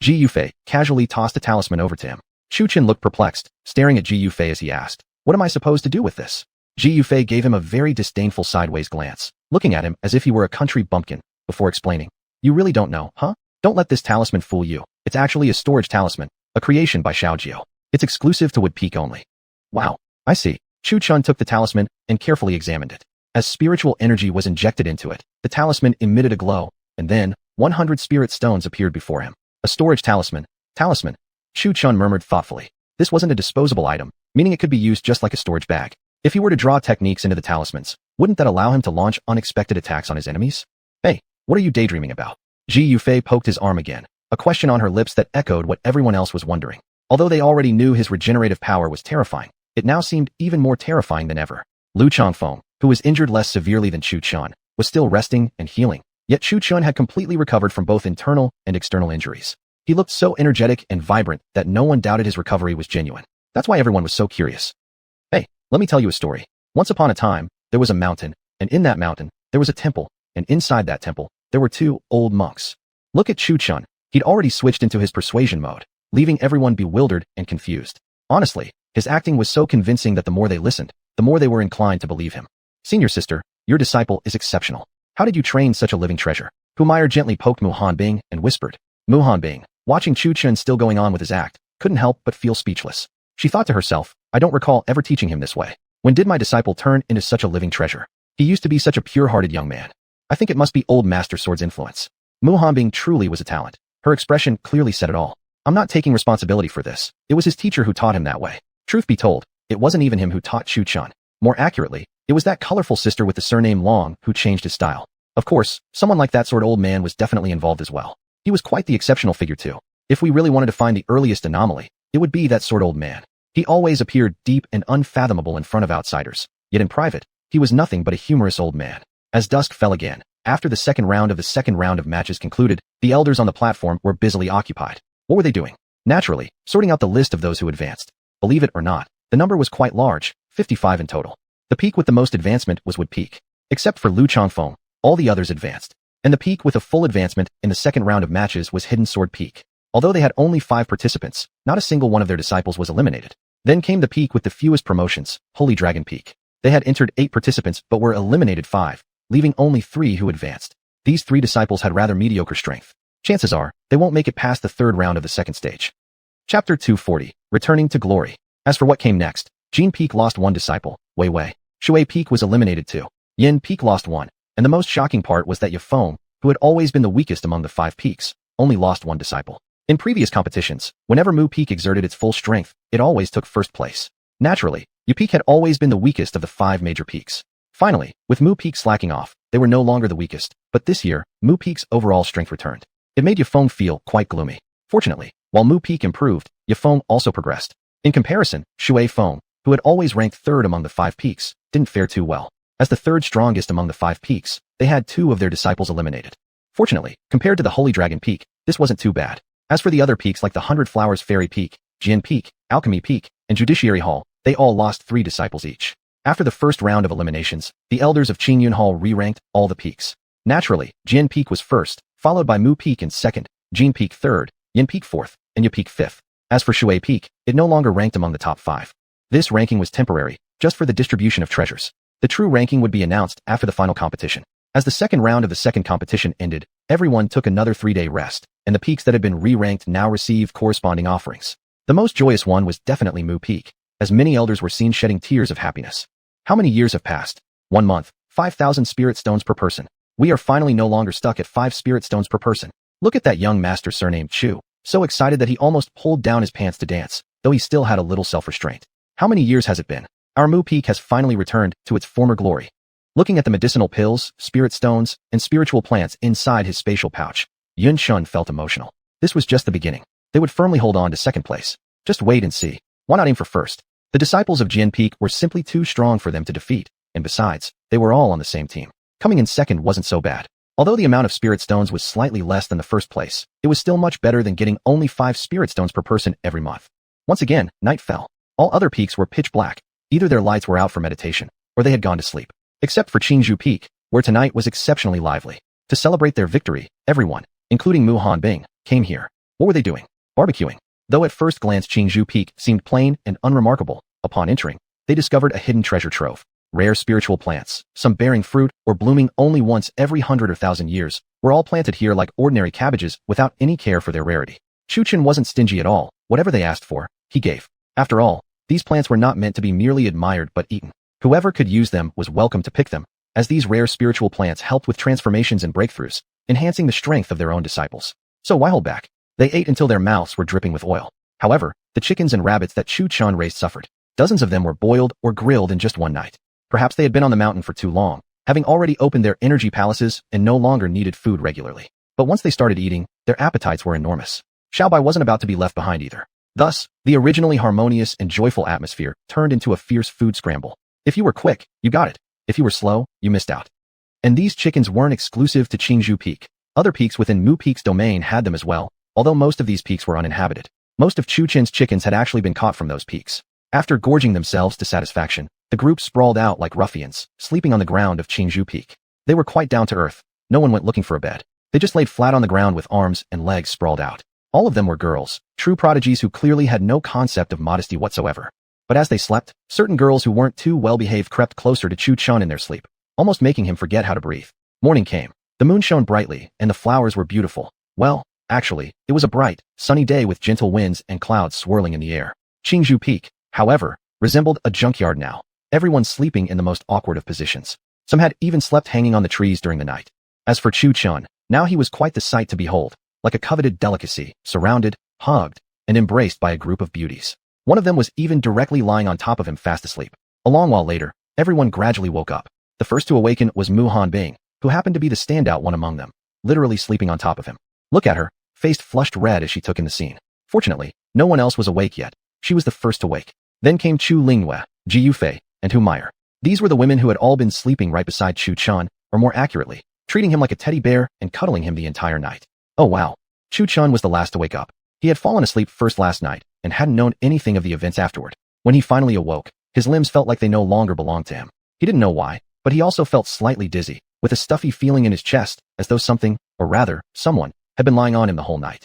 Ji Yufei casually tossed a talisman over to him. Chu Chun looked perplexed, staring at Ji Yufei as he asked, "What am I supposed to do with this?" Ji Yufei gave him a very disdainful sideways glance, looking at him as if he were a country bumpkin, before explaining, "You really don't know, huh? Don't let this talisman fool you. It's actually a storage talisman, a creation by Xiaojiu. It's exclusive to Wood Peak only." Wow, I see. Chu Chun took the talisman and carefully examined it. As spiritual energy was injected into it, the talisman emitted a glow, and then 100 spirit stones appeared before him. A storage talisman. Talisman. Chu Chun murmured thoughtfully. This wasn't a disposable item, meaning it could be used just like a storage bag. If he were to draw techniques into the talismans, wouldn't that allow him to launch unexpected attacks on his enemies? Hey, what are you daydreaming about? Ji Yufei poked his arm again, a question on her lips that echoed what everyone else was wondering. Although they already knew his regenerative power was terrifying, it now seemed even more terrifying than ever. Lu Changfeng, who was injured less severely than Chu Chun, was still resting and healing. Yet Chu Chun had completely recovered from both internal and external injuries. He looked so energetic and vibrant that no one doubted his recovery was genuine. That's why everyone was so curious. Hey, let me tell you a story. Once upon a time, there was a mountain, and in that mountain, there was a temple, and inside that temple, there were 2 old monks. Look at Chu Chun. He'd already switched into his persuasion mode, leaving everyone bewildered and confused. Honestly, his acting was so convincing that the more they listened, the more they were inclined to believe him. Senior sister, Your disciple is exceptional. How did you train such a living treasure? Humayr gently poked Mu Hanbing and whispered. Mu Hanbing, watching Chu Chun still going on with his act, couldn't help but feel speechless. She thought to herself, I don't recall ever teaching him this way. When did my disciple turn into such a living treasure? He used to be such a pure-hearted young man. I think it must be old Master Sword's influence. Mu Hanbing truly was a talent. Her expression clearly said it all. I'm not taking responsibility for this. It was his teacher who taught him that way. Truth be told, it wasn't even him who taught Chu Chun. More accurately, it was that colorful sister with the surname Long who changed his style. Of course, someone like that sort of old man was definitely involved as well. He was quite the exceptional figure too. If we really wanted to find the earliest anomaly, it would be that sort of old man. He always appeared deep and unfathomable in front of outsiders, yet in private, he was nothing but a humorous old man. As dusk fell again, after the second round of matches concluded, the elders on the platform were busily occupied. What were they doing? Naturally, sorting out the list of those who advanced. Believe it or not, the number was quite large, 55 in total. The peak with the most advancement was Wood Peak. Except for Lu Changfeng, all the others advanced. And the peak with a full advancement in the second round of matches was Hidden Sword Peak. Although they had only 5 participants, not a single one of their disciples was eliminated. Then came the peak with the fewest promotions, Holy Dragon Peak. They had entered 8 participants but were eliminated 5, leaving only 3 who advanced. These 3 disciples had rather mediocre strength. Chances are, they won't make it past the third round of the second stage. Chapter 240, Returning to Glory. As for what came next, Jin Peak lost 1 disciple, Wei Wei. Shui Peak was eliminated 2. Yin Peak lost 1. And the most shocking part was that Yafeng, who had always been the weakest among the 5 peaks, only lost 1 disciple. In previous competitions, whenever Mu Peak exerted its full strength, it always took first place. Naturally, Yu Peak had always been the weakest of the 5 major peaks. Finally, with Mu Peak slacking off, they were no longer the weakest, but this year, Mu Peak's overall strength returned. It made Yafeng feel quite gloomy. Fortunately, while Mu Peak improved, Yafeng also progressed. In comparison, Shui Feng, who had always ranked 3rd among the 5 peaks, didn't fare too well. As the 3rd strongest among the 5 peaks, they had 2 of their disciples eliminated. Fortunately, compared to the Holy Dragon Peak, this wasn't too bad. As for the other peaks like the 100 Flowers Fairy Peak, Jian Peak, Alchemy Peak, and Judiciary Hall, they all lost 3 disciples each. After the first round of eliminations, the elders of Qingyun Hall re-ranked all the peaks. Naturally, Jian Peak was 1st, followed by Mu Peak in 2nd, Jin Peak 3rd, Yin Peak 4th, and Yu Peak 5th. As for Shui Peak, it no longer ranked among the top 5. This ranking was temporary, just for the distribution of treasures. The true ranking would be announced after the final competition. As the second round of the second competition ended, everyone took another 3-day rest, and the peaks that had been re-ranked now received corresponding offerings. The most joyous one was definitely Mu Peak, as many elders were seen shedding tears of happiness. How many years have passed? 1 month, 5,000 spirit stones per person. We are finally no longer stuck at 5 spirit stones per person. Look at that young master surnamed Chu, so excited that he almost pulled down his pants to dance, though he still had a little self-restraint. How many years has it been? Our Mu Peak has finally returned to its former glory. Looking at the medicinal pills, spirit stones, and spiritual plants inside his spatial pouch, Yun Shun felt emotional. This was just the beginning. They would firmly hold on to 2nd place. Just wait and see. Why not aim for 1st? The disciples of Jian Peak were simply too strong for them to defeat, and besides, they were all on the same team. Coming in 2nd wasn't so bad. Although the amount of spirit stones was slightly less than the 1st place, it was still much better than getting only 5 spirit stones per person every month. Once again, night fell. All other peaks were pitch black. Either their lights were out for meditation, or they had gone to sleep. Except for Qingzhou Peak, where tonight was exceptionally lively. To celebrate their victory, everyone, including Mu Hanbing, came here. What were they doing? Barbecuing. Though at first glance Qingzhou Peak seemed plain and unremarkable, upon entering, they discovered a hidden treasure trove. Rare spiritual plants, some bearing fruit or blooming only once every 100 or 1,000 years, were all planted here like ordinary cabbages without any care for their rarity. Chuchen wasn't stingy at all. Whatever they asked for, he gave. After all, these plants were not meant to be merely admired but eaten. Whoever could use them was welcome to pick them, as these rare spiritual plants helped with transformations and breakthroughs, enhancing the strength of their own disciples. So why hold back? They ate until their mouths were dripping with oil. However, the chickens and rabbits that Chu Chan raised suffered. Dozens of them were boiled or grilled in just one night. Perhaps they had been on the mountain for too long, having already opened their energy palaces and no longer needed food regularly. But once they started eating, their appetites were enormous. Xiaobai wasn't about to be left behind either. Thus, the originally harmonious and joyful atmosphere turned into a fierce food scramble. If you were quick, you got it. If you were slow, you missed out. And these chickens weren't exclusive to Qingzhou Peak. Other peaks within Mu Peak's domain had them as well, although most of these peaks were uninhabited. Most of Chu Chen's chickens had actually been caught from those peaks. After gorging themselves to satisfaction, the group sprawled out like ruffians, sleeping on the ground of Qingzhou Peak. They were quite down to earth. No one went looking for a bed. They just laid flat on the ground with arms and legs sprawled out. All of them were girls, true prodigies who clearly had no concept of modesty whatsoever. But as they slept, certain girls who weren't too well-behaved crept closer to Chu Chun in their sleep. almost making him forget how to breathe. Morning came. The moon shone brightly, and the flowers were beautiful. Well, actually, it was a bright, sunny day with gentle winds and clouds swirling in the air. Qingzhou Peak, however, resembled a junkyard now, everyone sleeping in the most awkward of positions. Some had even slept hanging on the trees during the night. As for Chu Chun, now he was quite the sight to behold, like a coveted delicacy, surrounded, hugged, and embraced by a group of beauties. One of them was even directly lying on top of him fast asleep. A long while later, everyone gradually woke up. The first to awaken was Mu Hanbing, who happened to be the standout one among them, literally sleeping on top of him. Look at her, face flushed red as she took in the scene. Fortunately, no one else was awake yet. She was the first to wake. Then came Chu Lingyue, Ji Yufei, and Hu Meyer. These were the women who had all been sleeping right beside Chu Chun, or more accurately, treating him like a teddy bear and cuddling him the entire night. Oh wow. Chu Chun was the last to wake up. He had fallen asleep first last night and hadn't known anything of the events afterward. When he finally awoke, his limbs felt like they no longer belonged to him. He didn't know why, but he also felt slightly dizzy, with a stuffy feeling in his chest, as though something, or rather, someone, had been lying on him the whole night.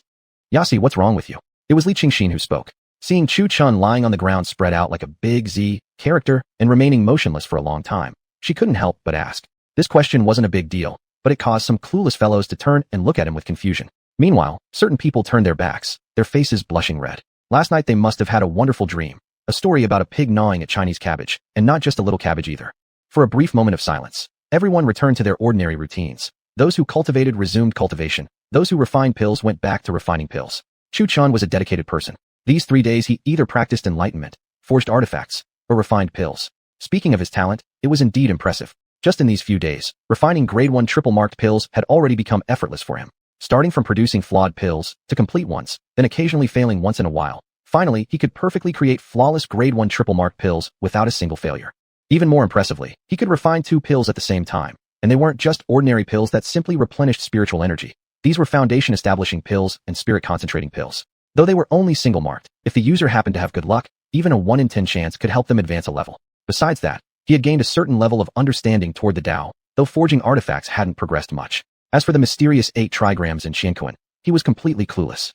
Yasi, what's wrong with you? It was Li Qingxin who spoke. Seeing Chu Chun lying on the ground spread out like a big Z character and remaining motionless for a long time, she couldn't help but ask. This question wasn't a big deal, but it caused some clueless fellows to turn and look at him with confusion. Meanwhile, certain people turned their backs, their faces blushing red. Last night they must have had a wonderful dream, a story about a pig gnawing at Chinese cabbage, and not just a little cabbage either. For a brief moment of silence, everyone returned to their ordinary routines. Those who cultivated resumed cultivation. Those who refined pills went back to refining pills. Chu Chun was a dedicated person. These 3 days he either practiced enlightenment, forged artifacts, or refined pills. Speaking of his talent, it was indeed impressive. Just in these few days, refining grade 1 triple-marked pills had already become effortless for him. Starting from producing flawed pills, to complete ones, then occasionally failing once in a while. Finally, he could perfectly create flawless grade 1 triple-marked pills without a single failure. Even more impressively, he could refine 2 pills at the same time, and they weren't just ordinary pills that simply replenished spiritual energy. These were foundation-establishing pills and spirit-concentrating pills. Though they were only single-marked, if the user happened to have good luck, even a 1 in 10 chance could help them advance a level. Besides that, he had gained a certain level of understanding toward the Tao, though forging artifacts hadn't progressed much. As for the mysterious 8 trigrams in Qianquan, he was completely clueless.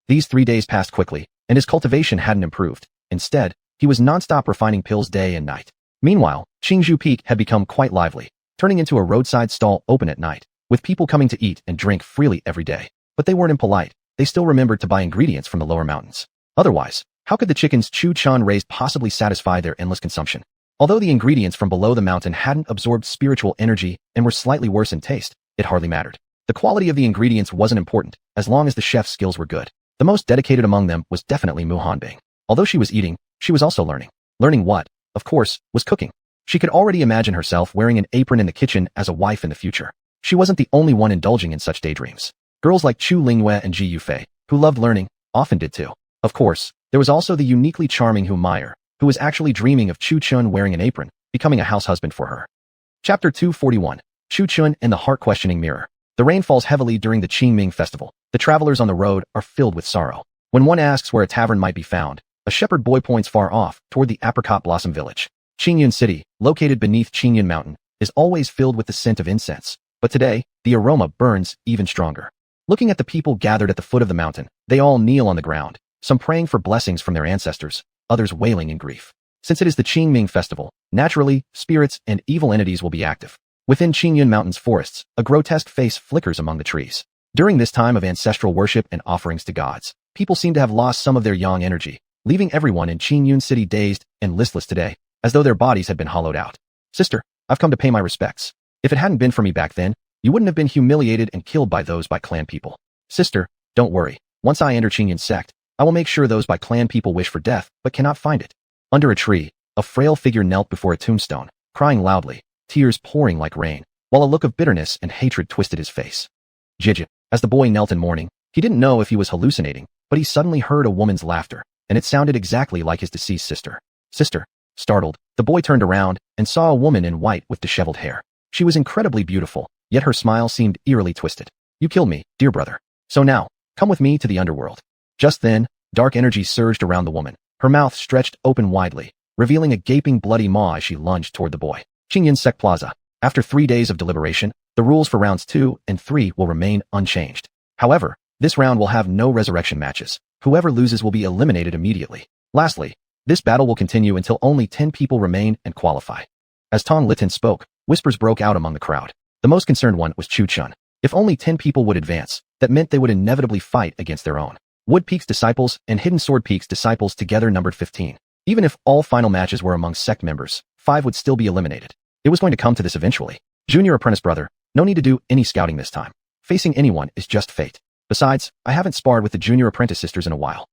These 3 days passed quickly, and his cultivation hadn't improved. Instead, he was non-stop refining pills day and night. Meanwhile, Qingzhou Peak had become quite lively, turning into a roadside stall open at night, with people coming to eat and drink freely every day. But they weren't impolite. They still remembered to buy ingredients from the lower mountains. Otherwise, how could the chickens Chu Chun raised possibly satisfy their endless consumption? Although the ingredients from below the mountain hadn't absorbed spiritual energy and were slightly worse in taste, it hardly mattered. The quality of the ingredients wasn't important, as long as the chef's skills were good. The most dedicated among them was definitely Mu Hanbing. Although she was eating, she was also learning. Learning what, of course, was cooking. She could already imagine herself wearing an apron in the kitchen as a wife in the future. She wasn't the only one indulging in such daydreams. Girls like Chu Lingyue and Ji Yufei, who loved learning, often did too. Of course, there was also the uniquely charming Hu Meyer, who was actually dreaming of Chu Chun wearing an apron, becoming a house husband for her. Chapter 241. Chu Chun and the Heart-Questioning Mirror. The rain falls heavily during the Qingming festival. The travelers on the road are filled with sorrow. When one asks where a tavern might be found, a shepherd boy points far off, toward the apricot blossom village. Qingyun City, located beneath Qingyun Mountain, is always filled with the scent of incense. But today, the aroma burns even stronger. Looking at the people gathered at the foot of the mountain, they all kneel on the ground, some praying for blessings from their ancestors, others wailing in grief. Since it is the Qingming festival, naturally, spirits and evil entities will be active. Within Qingyun Mountain's forests, a grotesque face flickers among the trees. During this time of ancestral worship and offerings to gods, people seem to have lost some of their yang energy, leaving everyone in Qingyun City dazed and listless today, as though their bodies had been hollowed out. Sister, I've come to pay my respects. If it hadn't been for me back then, you wouldn't have been humiliated and killed by those by clan people. Sister, don't worry. Once I enter Qingyun sect, I will make sure those by clan people wish for death but cannot find it. Under a tree, a frail figure knelt before a tombstone, crying loudly, tears pouring like rain, while a look of bitterness and hatred twisted his face. Jijit. As the boy knelt in mourning, he didn't know if he was hallucinating, but he suddenly heard a woman's laughter, and it sounded exactly like his deceased sister. Sister. Startled, the boy turned around and saw a woman in white with disheveled hair. She was incredibly beautiful, yet her smile seemed eerily twisted. You killed me, dear brother. So now, come with me to the underworld. Just then, dark energy surged around the woman. Her mouth stretched open widely, revealing a gaping bloody maw as she lunged toward the boy. Qingyun Sect Plaza. After 3 days of deliberation, the rules for rounds 2 and 3 will remain unchanged. However, this round will have no resurrection matches. Whoever loses will be eliminated immediately. Lastly, this battle will continue until only 10 people remain and qualify. As Tong Litin spoke, Whispers broke out among the crowd. The most concerned one was Chu Chun. If only 10 people would advance, that meant they would inevitably fight against their own. Wood Peak's disciples and Hidden Sword Peak's disciples together numbered 15. Even if all final matches were among sect members, 5 would still be eliminated. It was going to come to this eventually. Junior apprentice brother, no need to do any scouting this time. Facing anyone is just fate. Besides, I haven't sparred with the junior apprentice sisters in a while.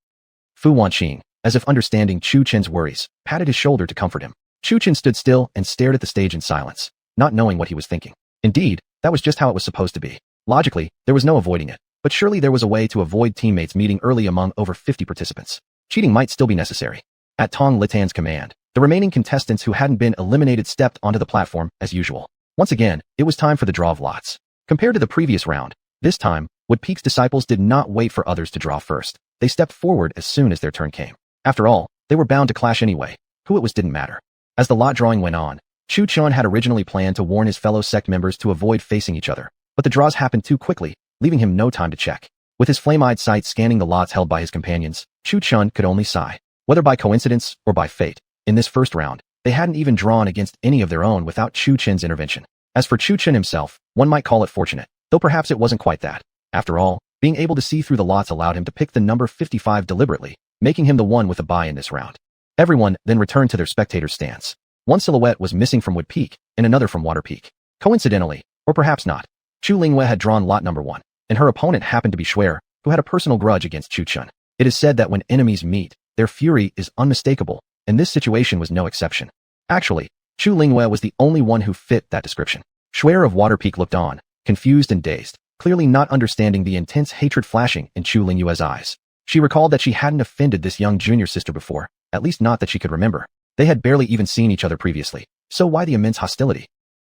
Fu Wanqing, as if understanding Chu Chen's worries, patted his shoulder to comfort him. Chu Chen stood still and stared at the stage in silence, not knowing what he was thinking. Indeed, that was just how it was supposed to be. Logically, there was no avoiding it, but surely there was a way to avoid teammates meeting early among over 50 participants. Cheating might still be necessary. At Tong Litan's command, the remaining contestants who hadn't been eliminated stepped onto the platform as usual. Once again, it was time for the draw of lots. Compared to the previous round, this time, Wood Peak's disciples did not wait for others to draw first. They stepped forward as soon as their turn came. After all, they were bound to clash anyway. Who it was didn't matter. As the lot drawing went on, Chu Chun had originally planned to warn his fellow sect members to avoid facing each other, but the draws happened too quickly, leaving him no time to check. With his flame-eyed sight scanning the lots held by his companions, Chu Chun could only sigh. Whether by coincidence or by fate, in this first round, they hadn't even drawn against any of their own without Chu Chen's intervention. As for Chu Chen himself, one might call it fortunate, though perhaps it wasn't quite that. After all, being able to see through the lots allowed him to pick the number 55 deliberately, making him the one with a bye in this round. Everyone then returned to their spectators' stands. One silhouette was missing from Wood Peak, and another from Water Peak. Coincidentally, or perhaps not, Chu Lingyue had drawn lot number 1, and her opponent happened to be Shuer, who had a personal grudge against Chu Chun. It is said that when enemies meet, their fury is unmistakable, and this situation was no exception. Actually, Chu Lingyue was the only one who fit that description. Shuer of Water Peak looked on, confused and dazed, clearly not understanding the intense hatred flashing in Chu Lingyue's eyes. She recalled that she hadn't offended this young junior sister before, at least not that she could remember. They had barely even seen each other previously, so why the immense hostility?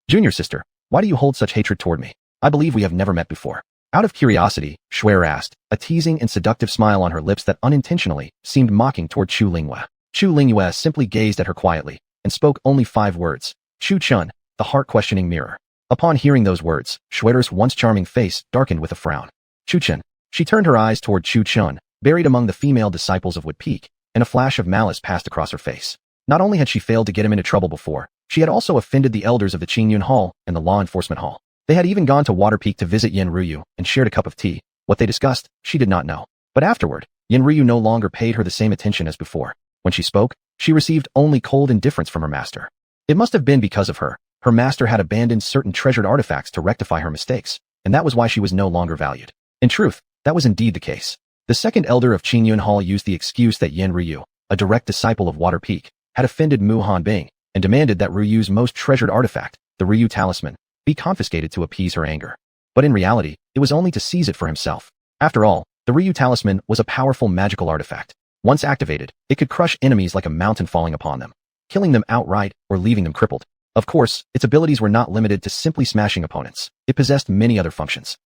Junior sister, why do you hold such hatred toward me? I believe we have never met before. Out of curiosity, Shuer asked, a teasing and seductive smile on her lips that unintentionally seemed mocking toward Chu Lingyue. Chu Lingyue simply gazed at her quietly and spoke only 5 words. Chu Chun, the heart-questioning mirror. Upon hearing those words, Shuer's once charming face darkened with a frown. Chu Chun. She turned her eyes toward Chu Chun, buried among the female disciples of Wood Peak, and a flash of malice passed across her face. Not only had she failed to get him into trouble before, she had also offended the elders of the Qingyun Hall and the Law Enforcement Hall. They had even gone to Water Peak to visit Yen Ruyu and shared a cup of tea. What they discussed, she did not know. But afterward, Yen Ruyu no longer paid her the same attention as before. When she spoke, she received only cold indifference from her master. It must have been because of her. Her master had abandoned certain treasured artifacts to rectify her mistakes, and that was why she was no longer valued. In truth, that was indeed the case. The second elder of Qingyun Hall used the excuse that Yen Ruyu, a direct disciple of Water Peak, had offended Mu Hanbing, and demanded that Ryu's most treasured artifact, the Ryu Talisman, be confiscated to appease her anger. But in reality, it was only to seize it for himself. After all, the Ryu Talisman was a powerful magical artifact. Once activated, it could crush enemies like a mountain falling upon them, killing them outright or leaving them crippled. Of course, its abilities were not limited to simply smashing opponents. It possessed many other functions.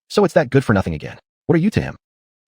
So it's that good for nothing again. What are you to him?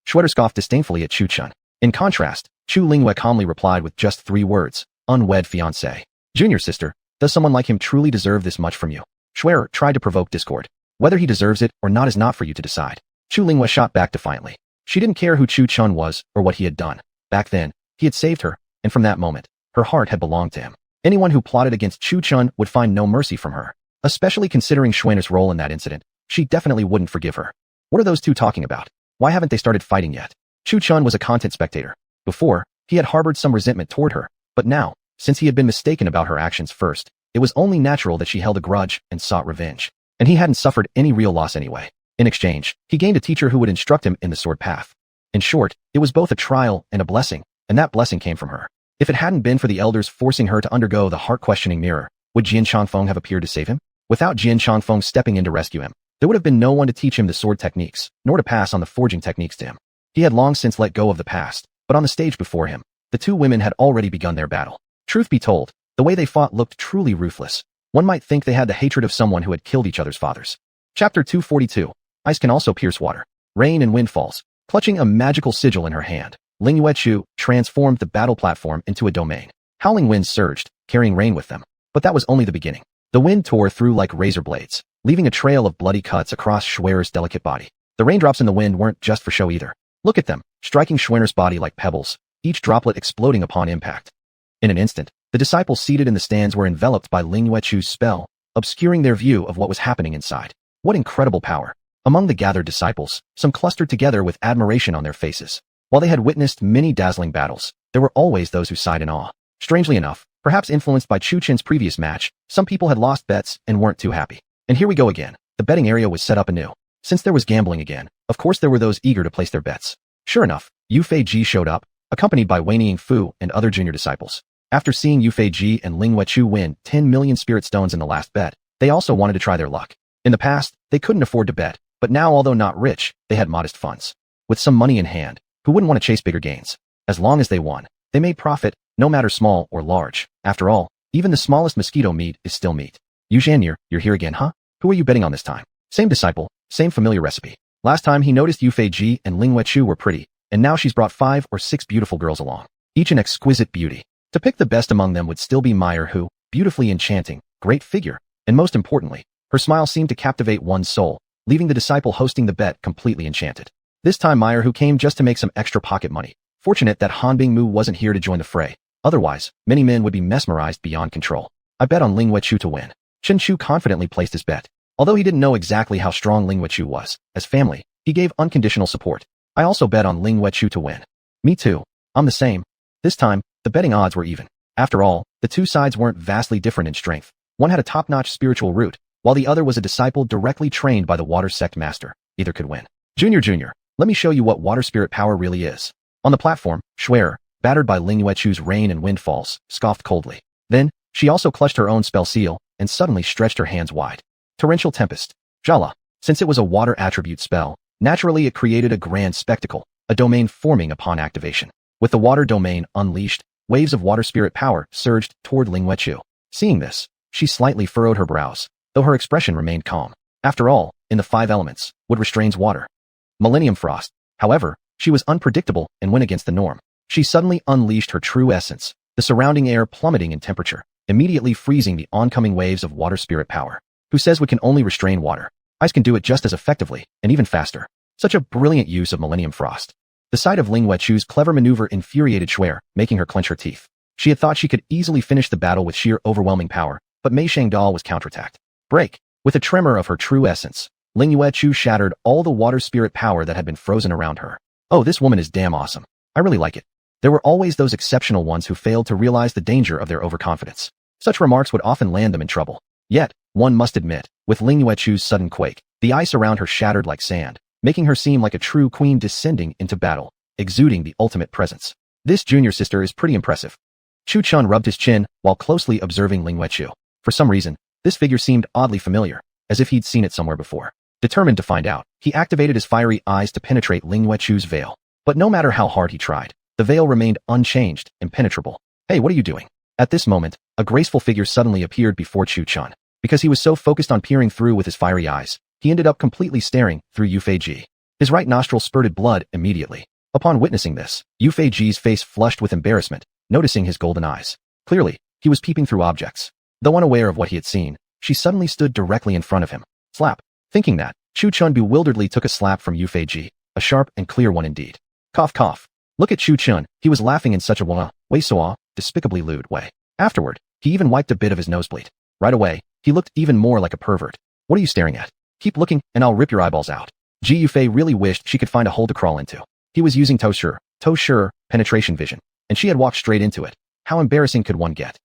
Shuer scoffed disdainfully at Chu Chun. In contrast, Chu Lingyue calmly replied with just 3 words, unwed fiancé. Junior sister, does someone like him truly deserve this much from you? Shuer tried to provoke discord. Whether he deserves it or not is not for you to decide. Chu Lingyue shot back defiantly. She didn't care who Chu Chun was or what he had done. Back then, he had saved her, and from that moment, her heart had belonged to him. Anyone who plotted against Chu Chun would find no mercy from her. Especially considering Shuer's role in that incident, she definitely wouldn't forgive her. What are those two talking about? Why haven't they started fighting yet? Chu Chun was a content spectator. Before, he had harbored some resentment toward her, but now, since he had been mistaken about her actions first, it was only natural that she held a grudge and sought revenge. And he hadn't suffered any real loss anyway. In exchange, he gained a teacher who would instruct him in the sword path. In short, it was both a trial and a blessing, and that blessing came from her. If it hadn't been for the elders forcing her to undergo the heart-questioning mirror, would Jian Changfeng have appeared to save him? Without Jian Changfeng stepping in to rescue him, there would have been no one to teach him the sword techniques, nor to pass on the forging techniques to him. He had long since let go of the past, but on the stage before him, the two women had already begun their battle. Truth be told, the way they fought looked truly ruthless. One might think they had the hatred of someone who had killed each other's fathers. Chapter 242. Ice can also pierce water. Rain and wind falls. Clutching a magical sigil in her hand, Lingyue Chu transformed the battle platform into a domain. Howling winds surged, carrying rain with them. But that was only the beginning. The wind tore through like razor blades, leaving a trail of bloody cuts across Shuer's delicate body. The raindrops in the wind weren't just for show either. Look at them, striking Shuer's body like pebbles, each droplet exploding upon impact. In an instant, the disciples seated in the stands were enveloped by Lingyue Chu's spell, obscuring their view of what was happening inside. What incredible power! Among the gathered disciples, some clustered together with admiration on their faces. While they had witnessed many dazzling battles, there were always those who sighed in awe. Strangely enough, perhaps influenced by Chu Chen's previous match, some people had lost bets and weren't too happy. And here we go again. The betting area was set up anew. Since there was gambling again, of course there were those eager to place their bets. Sure enough, Yu Fei Ji showed up, accompanied by Wei Fu and other junior disciples. After seeing Yu Fei Ji and Ling Wechu win 10 million spirit stones in the last bet, they also wanted to try their luck. In the past, they couldn't afford to bet, but now although not rich, they had modest funds. With some money in hand, who wouldn't want to chase bigger gains? As long as they won, they made profit, no matter small or large. After all, even the smallest mosquito meat is still meat. Yu Zhanyu, you're here again, huh? Who are you betting on this time? Same disciple, same familiar recipe. Last time he noticed Yu Fei Ji and Ling Wechu were pretty, and now she's brought 5 or 6 beautiful girls along, each an exquisite beauty. To pick the best among them would still be Meyer who, beautifully enchanting, great figure, and most importantly, her smile seemed to captivate one's soul, leaving the disciple hosting the bet completely enchanted. This time Meyer who came just to make some extra pocket money. Fortunate that Han Bingmu wasn't here to join the fray. Otherwise, many men would be mesmerized beyond control. I bet on Ling Wechu to win. Chen Chu confidently placed his bet. Although he didn't know exactly how strong Ling Wechu was, as family, he gave unconditional support. I also bet on Ling Wechu to win. Me too. I'm the same. This time, the betting odds were even. After all, the two sides weren't vastly different in strength. One had a top-notch spiritual root, while the other was a disciple directly trained by the water sect master. Either could win. Junior, let me show you what water spirit power really is. On the platform, Schwerer, battered by Ling Wechu's rain and windfalls, scoffed coldly. Then, she also clutched her own spell seal, and suddenly stretched her hands wide. Torrential Tempest. Jala. Since it was a water attribute spell, naturally it created a grand spectacle, a domain forming upon activation. With the water domain unleashed, waves of water spirit power surged toward Ling Wechu. Seeing this, she slightly furrowed her brows, though her expression remained calm. After all, in the 5 elements, wood restrains water. Millennium Frost. However, she was unpredictable and went against the norm. She suddenly unleashed her true essence, the surrounding air plummeting in temperature, immediately freezing the oncoming waves of water spirit power. Who says wood can only restrain water? Ice can do it just as effectively, and even faster. Such a brilliant use of Millennium Frost. The sight of Ling Wechu's clever maneuver infuriated Schwerer, making her clench her teeth. She had thought she could easily finish the battle with sheer overwhelming power, but Mei Shangdao was counterattacked. Break! With a tremor of her true essence, Ling Wechu shattered all the water spirit power that had been frozen around her. Oh, this woman is damn awesome. I really like it. There were always those exceptional ones who failed to realize the danger of their overconfidence. Such remarks would often land them in trouble. Yet, one must admit, with Ling Wechu's sudden quake, the ice around her shattered like sand, making her seem like a true queen descending into battle, exuding the ultimate presence. This junior sister is pretty impressive. Chu Chun rubbed his chin while closely observing Ling Wechu. For some reason, this figure seemed oddly familiar, as if he'd seen it somewhere before. Determined to find out, he activated his fiery eyes to penetrate Ling Wechu's veil. But no matter how hard he tried, the veil remained unchanged, impenetrable. Hey, what are you doing? At this moment, a graceful figure suddenly appeared before Chu Chun. Because he was so focused on peering through with his fiery eyes, he ended up completely staring through Yu Fei Ji. His right nostril spurted blood immediately. Upon witnessing this, Yu Fei Ji's face flushed with embarrassment, noticing his golden eyes. Clearly, he was peeping through objects. Though unaware of what he had seen, she suddenly stood directly in front of him. Slap. Thinking that, Chu Chun bewilderedly took a slap from Yu Fei Ji, a sharp and clear one indeed. Cough cough. Look at Chu Chun, he was laughing in such a despicably lewd way. Afterward, he even wiped a bit of his nosebleed. Right away, he looked even more like a pervert. What are you staring at? Keep looking, and I'll rip your eyeballs out. Ji Yufei really wished she could find a hole to crawl into. He was using toe sure, penetration vision, and she had walked straight into it. How embarrassing could one get?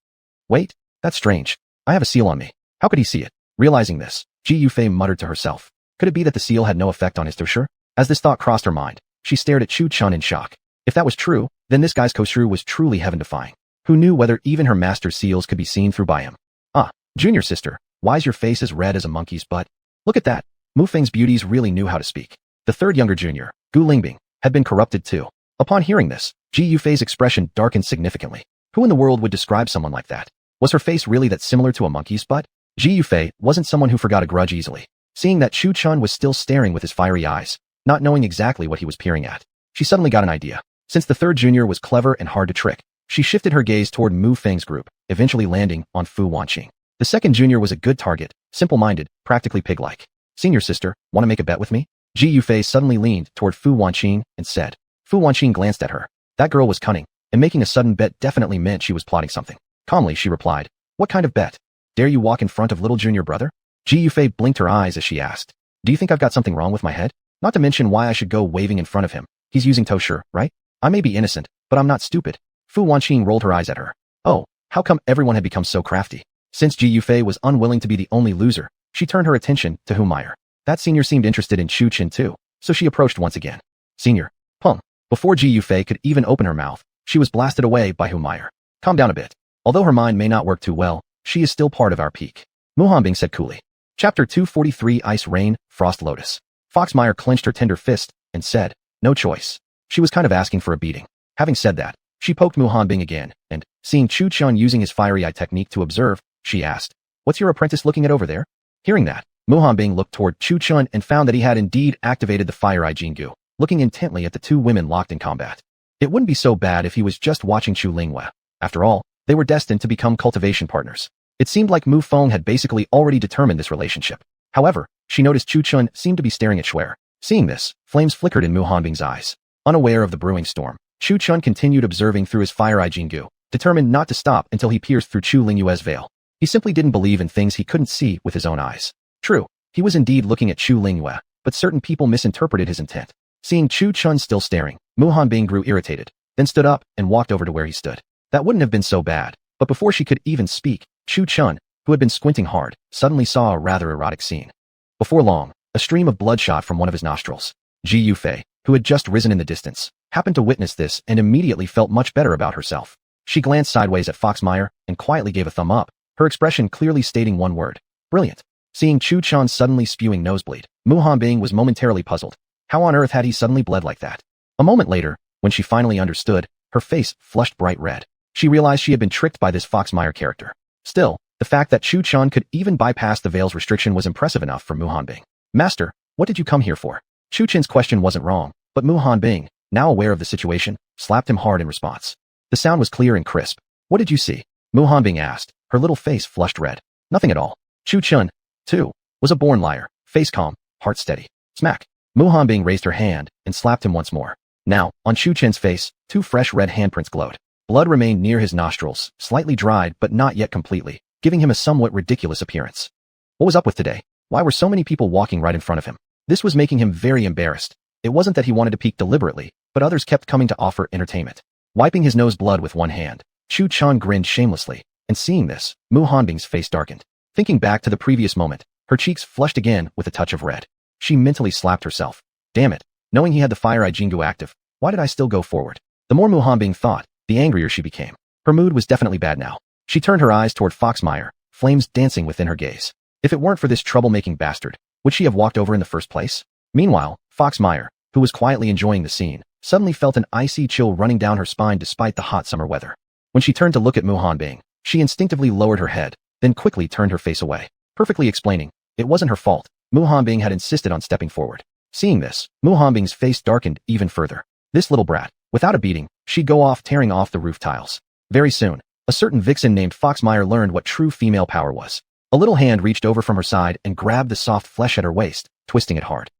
Wait, that's strange. I have a seal on me. How could he see it? Realizing this, Ji Yufei muttered to herself. Could it be that the seal had no effect on his toe sure? As this thought crossed her mind, she stared at Chu Chun in shock. If that was true, then this guy's kosher was truly heaven-defying. Who knew whether even her master's seals could be seen through by him? Ah, junior sister, why's your face as red as a monkey's butt? Look at that. Mu Feng's beauties really knew how to speak. The third younger junior, Gu Lingbing, had been corrupted too. Upon hearing this, Ji Yufei's expression darkened significantly. Who in the world would describe someone like that? Was her face really that similar to a monkey's butt? Ji Yufei wasn't someone who forgot a grudge easily. Seeing that Chu Chun was still staring with his fiery eyes, not knowing exactly what he was peering at, she suddenly got an idea. Since the third junior was clever and hard to trick, she shifted her gaze toward Mu Feng's group, eventually landing on Fu Wanqing. The second junior was a good target, simple-minded, practically pig-like. Senior sister, want to make a bet with me? Ji Yufei suddenly leaned toward Fu Wanqing and said. Fu Wanqing glanced at her. That girl was cunning, and making a sudden bet definitely meant she was plotting something. Calmly she replied, what kind of bet? Dare you walk in front of little junior brother? Ji Yufei blinked her eyes as she asked. Do you think I've got something wrong with my head? Not to mention why I should go waving in front of him. He's using Toshir, right? I may be innocent, but I'm not stupid. Fu Wanqing rolled her eyes at her. Oh, how come everyone had become so crafty? Since Ji Yufei was unwilling to be the only loser, she turned her attention to Humiliation. That senior seemed interested in Chu Qin too, so she approached once again. Senior. Pung. Before Ji Yufei could even open her mouth, she was blasted away by Humiliation. Calm down a bit. Although her mind may not work too well, she is still part of our peak. Mu Hanbing said coolly. Chapter 243 Ice Rain, Frost Lotus. Foxmire clenched her tender fist and said, no choice. She was kind of asking for a beating. Having said that, she poked Mu Hanbing again, and, seeing Chu Chun using his fiery eye technique to observe, she asked, what's your apprentice looking at over there? Hearing that, Mu Hanbing looked toward Chu Chun and found that he had indeed activated the fire eye Jingu, looking intently at the two women locked in combat. It wouldn't be so bad if he was just watching Chu Lingwei. After all, they were destined to become cultivation partners. It seemed like Mu Feng had basically already determined this relationship. However, she noticed Chu Chun seemed to be staring at Shuer. Seeing this, flames flickered in Mu Hanbing's eyes. Unaware of the brewing storm, Chu Chun continued observing through his fire eye Jingu, determined not to stop until he pierced through Chu Lingyue's veil. He simply didn't believe in things he couldn't see with his own eyes. True, he was indeed looking at Chu Lingyue, but certain people misinterpreted his intent. Seeing Chu Chun still staring, Mu Hanbing grew irritated, then stood up and walked over to where he stood. That wouldn't have been so bad, but before she could even speak, Chu Chun, who had been squinting hard, suddenly saw a rather erotic scene. Before long, a stream of blood shot from one of his nostrils. Ji Yufei, who had just risen in the distance, happened to witness this and immediately felt much better about herself. She glanced sideways at Foxmire and quietly gave a thumb up, her expression clearly stating one word. Brilliant. Seeing Chu Chun suddenly spewing nosebleed, Mu Hanbing was momentarily puzzled. How on earth had he suddenly bled like that? A moment later, when she finally understood, her face flushed bright red. She realized she had been tricked by this Foxmire character. Still, the fact that Chu Chun could even bypass the veil's restriction was impressive enough for Mu Hanbing. Master, what did you come here for? Chu Chin's question wasn't wrong, but Mu Hanbing, now aware of the situation, slapped him hard in response. The sound was clear and crisp. What did you see? Mu Hanbing asked, her little face flushed red. Nothing at all. Chu Chun, too, was a born liar, face calm, heart steady. Smack. Mu Hanbing raised her hand and slapped him once more. Now, on Chu Chen's face, two fresh red handprints glowed. Blood remained near his nostrils, slightly dried but not yet completely, giving him a somewhat ridiculous appearance. What was up with today? Why were so many people walking right in front of him? This was making him very embarrassed. It wasn't that he wanted to peek deliberately, but others kept coming to offer entertainment. Wiping his nose blood with one hand, Chu Chun grinned shamelessly, and seeing this, Mu Hanbing's face darkened. Thinking back to the previous moment, her cheeks flushed again with a touch of red. She mentally slapped herself. Damn it, knowing he had the fire eye Jingu active, why did I still go forward? The more Mu Hanbing thought, the angrier she became. Her mood was definitely bad now. She turned her eyes toward Foxmire, flames dancing within her gaze. If it weren't for this troublemaking bastard, would she have walked over in the first place? Meanwhile, Foxmire, who was quietly enjoying the scene, suddenly felt an icy chill running down her spine despite the hot summer weather. When she turned to look at Mu Hanbing, she instinctively lowered her head, then quickly turned her face away, perfectly explaining, it wasn't her fault. Mu Hanbing had insisted on stepping forward. Seeing this, Mu Hanbing's face darkened even further. This little brat, without a beating, she'd go off tearing off the roof tiles. Very soon, a certain vixen named Foxmire learned what true female power was. A little hand reached over from her side and grabbed the soft flesh at her waist, twisting it hard.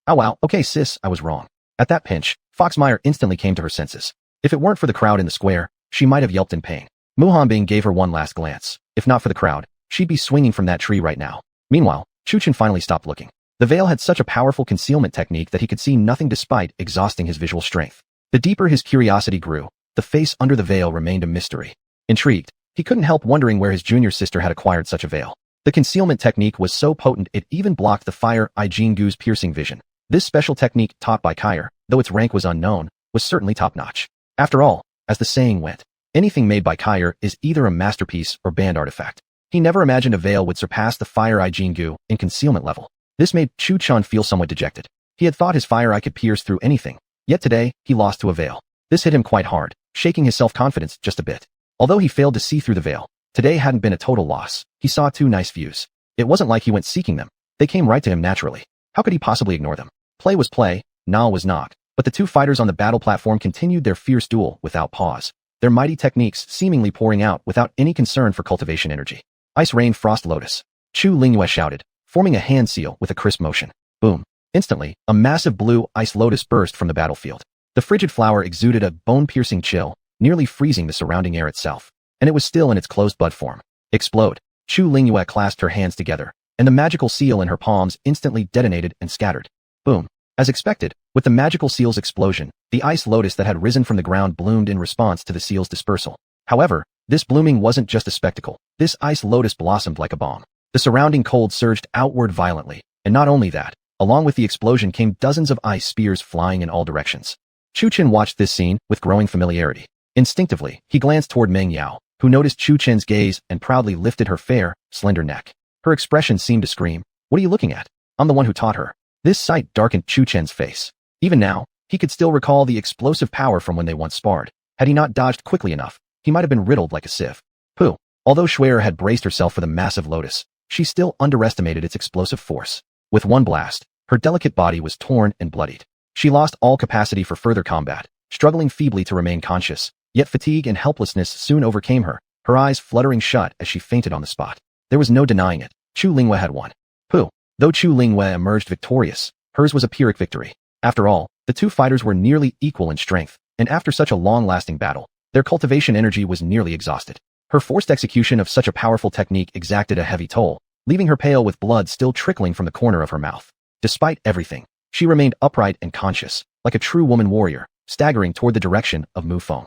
Oh wow, okay sis, I was wrong. At that pinch, Foxmire instantly came to her senses. If it weren't for the crowd in the square, she might have yelped in pain. Mu Hanbing gave her one last glance. If not for the crowd, she'd be swinging from that tree right now. Meanwhile, Chu Chun finally stopped looking. The veil had such a powerful concealment technique that he could see nothing despite exhausting his visual strength. The deeper his curiosity grew, the face under the veil remained a mystery. Intrigued, he couldn't help wondering where his junior sister had acquired such a veil. The concealment technique was so potent it even blocked the fire eye Jingu's piercing vision. This special technique taught by Kyer, though its rank was unknown, was certainly top-notch. After all, as the saying went, anything made by Kyer is either a masterpiece or banned artifact. He never imagined a veil would surpass the fire eye Jingu in concealment level. This made Chu Chun feel somewhat dejected. He had thought his fire eye could pierce through anything, yet today, he lost to a veil. This hit him quite hard, shaking his self-confidence just a bit. Although he failed to see through the veil, today hadn't been a total loss. He saw two nice views. It wasn't like he went seeking them. They came right to him naturally. How could he possibly ignore them? Play was play, Nal was not. But the two fighters on the battle platform continued their fierce duel without pause, their mighty techniques seemingly pouring out without any concern for cultivation energy. Ice Rain Frost Lotus. Chu Lingyue shouted, forming a hand seal with a crisp motion. Boom. Instantly, a massive blue ice lotus burst from the battlefield. The frigid flower exuded a bone-piercing chill, nearly freezing the surrounding air itself. And it was still in its closed bud form. Explode. Chu Lingyue clasped her hands together, and the magical seal in her palms instantly detonated and scattered. Boom. As expected, with the magical seal's explosion, the ice lotus that had risen from the ground bloomed in response to the seal's dispersal. However, this blooming wasn't just a spectacle. This ice lotus blossomed like a bomb. The surrounding cold surged outward violently, and not only that, along with the explosion came dozens of ice spears flying in all directions. Chu Chen watched this scene with growing familiarity. Instinctively, he glanced toward Meng Yao, who noticed Chu Chen's gaze and proudly lifted her fair, slender neck. Her expression seemed to scream, "What are you looking at? I'm the one who taught her." This sight darkened Chu Chen's face. Even now, he could still recall the explosive power from when they once sparred. Had he not dodged quickly enough, he might have been riddled like a sieve. Pooh. Although Xuer had braced herself for the massive lotus, she still underestimated its explosive force. With one blast, her delicate body was torn and bloodied. She lost all capacity for further combat, struggling feebly to remain conscious, yet fatigue and helplessness soon overcame her, her eyes fluttering shut as she fainted on the spot. There was no denying it. Chu Lingyue had won. Pooh. Though Chu Lingyue emerged victorious, hers was a Pyrrhic victory. After all, the two fighters were nearly equal in strength, and after such a long-lasting battle, their cultivation energy was nearly exhausted. Her forced execution of such a powerful technique exacted a heavy toll, leaving her pale with blood still trickling from the corner of her mouth. Despite everything, she remained upright and conscious, like a true woman warrior, staggering toward the direction of Mu Feng.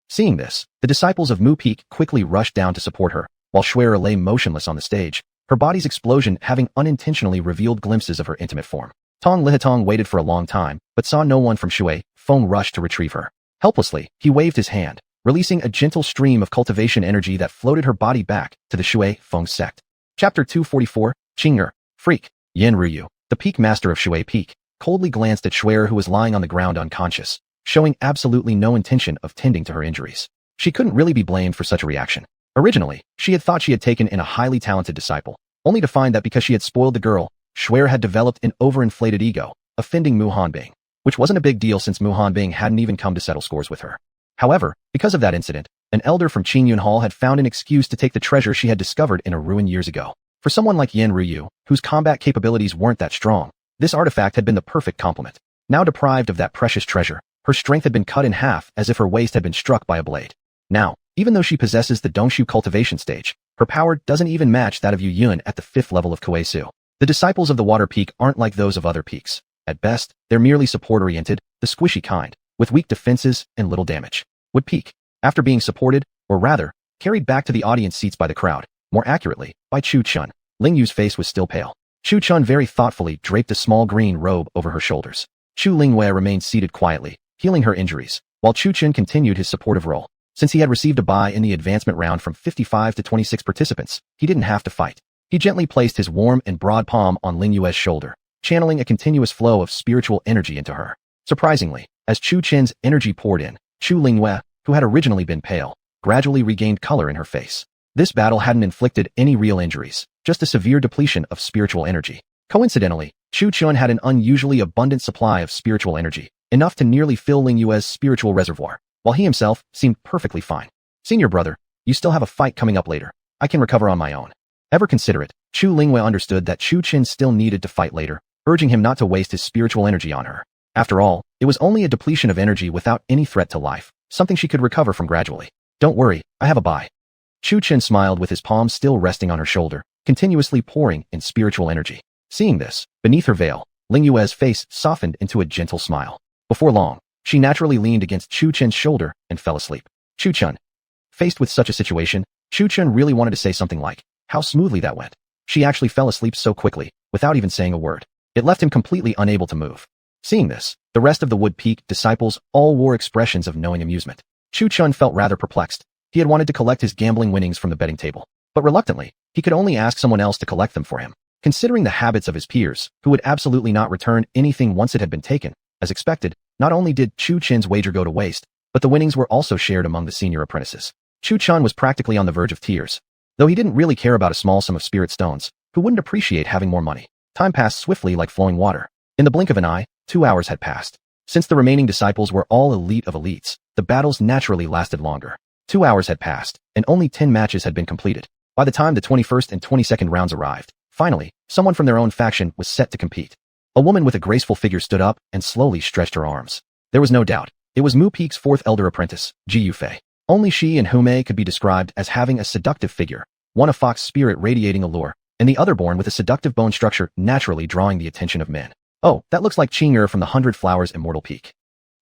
Seeing this, the disciples of Mu Peak quickly rushed down to support her, while Xuer lay motionless on the stage, her body's explosion having unintentionally revealed glimpses of her intimate form. Tong Lihatong waited for a long time, but saw no one from Shui. Feng rushed to retrieve her. Helplessly, he waved his hand, releasing a gentle stream of cultivation energy that floated her body back to the Shui Feng sect. Chapter 244, Qing'er, Freak. Yan Ruyu, the peak master of Shui Peak, coldly glanced at Xuer who was lying on the ground unconscious, showing absolutely no intention of tending to her injuries. She couldn't really be blamed for such a reaction. Originally, she had thought she had taken in a highly talented disciple, only to find that because she had spoiled the girl, Xuer had developed an overinflated ego, offending Mu Hanbing, which wasn't a big deal since Mu Hanbing hadn't even come to settle scores with her. However, because of that incident, an elder from Qingyun Hall had found an excuse to take the treasure she had discovered in a ruin years ago. For someone like Yan Ruyu, whose combat capabilities weren't that strong, this artifact had been the perfect complement. Now deprived of that precious treasure, her strength had been cut in half as if her waist had been struck by a blade. Now, even though she possesses the Dongshu cultivation stage, her power doesn't even match that of Yu Yun at the 5th level of Kuei-Su. The disciples of the Water Peak aren't like those of other peaks. At best, they're merely support-oriented, the squishy kind, with weak defenses and little damage. Would peak, after being supported, or rather, carried back to the audience seats by the crowd, more accurately, by Chu Chun. Lingyu's face was still pale. Chu Chun very thoughtfully draped a small green robe over her shoulders. Chu Lingyue remained seated quietly, healing her injuries, while Chu Chun continued his supportive role. Since he had received a bye in the advancement round from 55 to 26 participants, he didn't have to fight. He gently placed his warm and broad palm on Lingyue's shoulder, channeling a continuous flow of spiritual energy into her. Surprisingly, as Chu Chen's energy poured in, Chu Lingyue, who had originally been pale, gradually regained color in her face. This battle hadn't inflicted any real injuries, just a severe depletion of spiritual energy. Coincidentally, Chu Chun had an unusually abundant supply of spiritual energy, enough to nearly fill Lingyue's spiritual reservoir, while he himself seemed perfectly fine. "Senior brother, you still have a fight coming up later. I can recover on my own." Ever considerate, Chu Lingyue understood that Chu Chen still needed to fight later, urging him not to waste his spiritual energy on her. After all, it was only a depletion of energy without any threat to life, something she could recover from gradually. "Don't worry, I have a bye." Chu Chen smiled with his palm still resting on her shoulder, continuously pouring in spiritual energy. Seeing this, beneath her veil, Lingyue's face softened into a gentle smile. Before long, she naturally leaned against Chu Chen's shoulder and fell asleep. Chu Chun. Faced with such a situation, Chu Chun really wanted to say something like, "How smoothly that went." She actually fell asleep so quickly, without even saying a word. It left him completely unable to move. Seeing this, the rest of the Wood Peak disciples all wore expressions of knowing amusement. Chu Chun felt rather perplexed. He had wanted to collect his gambling winnings from the betting table, but reluctantly, he could only ask someone else to collect them for him. Considering the habits of his peers, who would absolutely not return anything once it had been taken, as expected, not only did Chu Chen's wager go to waste, but the winnings were also shared among the senior apprentices. Chu Chun was practically on the verge of tears. Though he didn't really care about a small sum of spirit stones, who wouldn't appreciate having more money? Time passed swiftly like flowing water. In the blink of an eye, 2 hours had passed. Since the remaining disciples were all elite of elites, the battles naturally lasted longer. 2 hours had passed, and only 10 matches had been completed. By the time the 21st and 22nd rounds arrived, finally, someone from their own faction was set to compete. A woman with a graceful figure stood up and slowly stretched her arms. There was no doubt. It was Mu Peak's 4th elder apprentice, Ji Yufei. Only she and Humei could be described as having a seductive figure. one a fox spirit radiating allure, and the other born with a seductive bone structure naturally drawing the attention of men. Oh, that looks like Qing'er from the 100 Flowers Immortal Peak.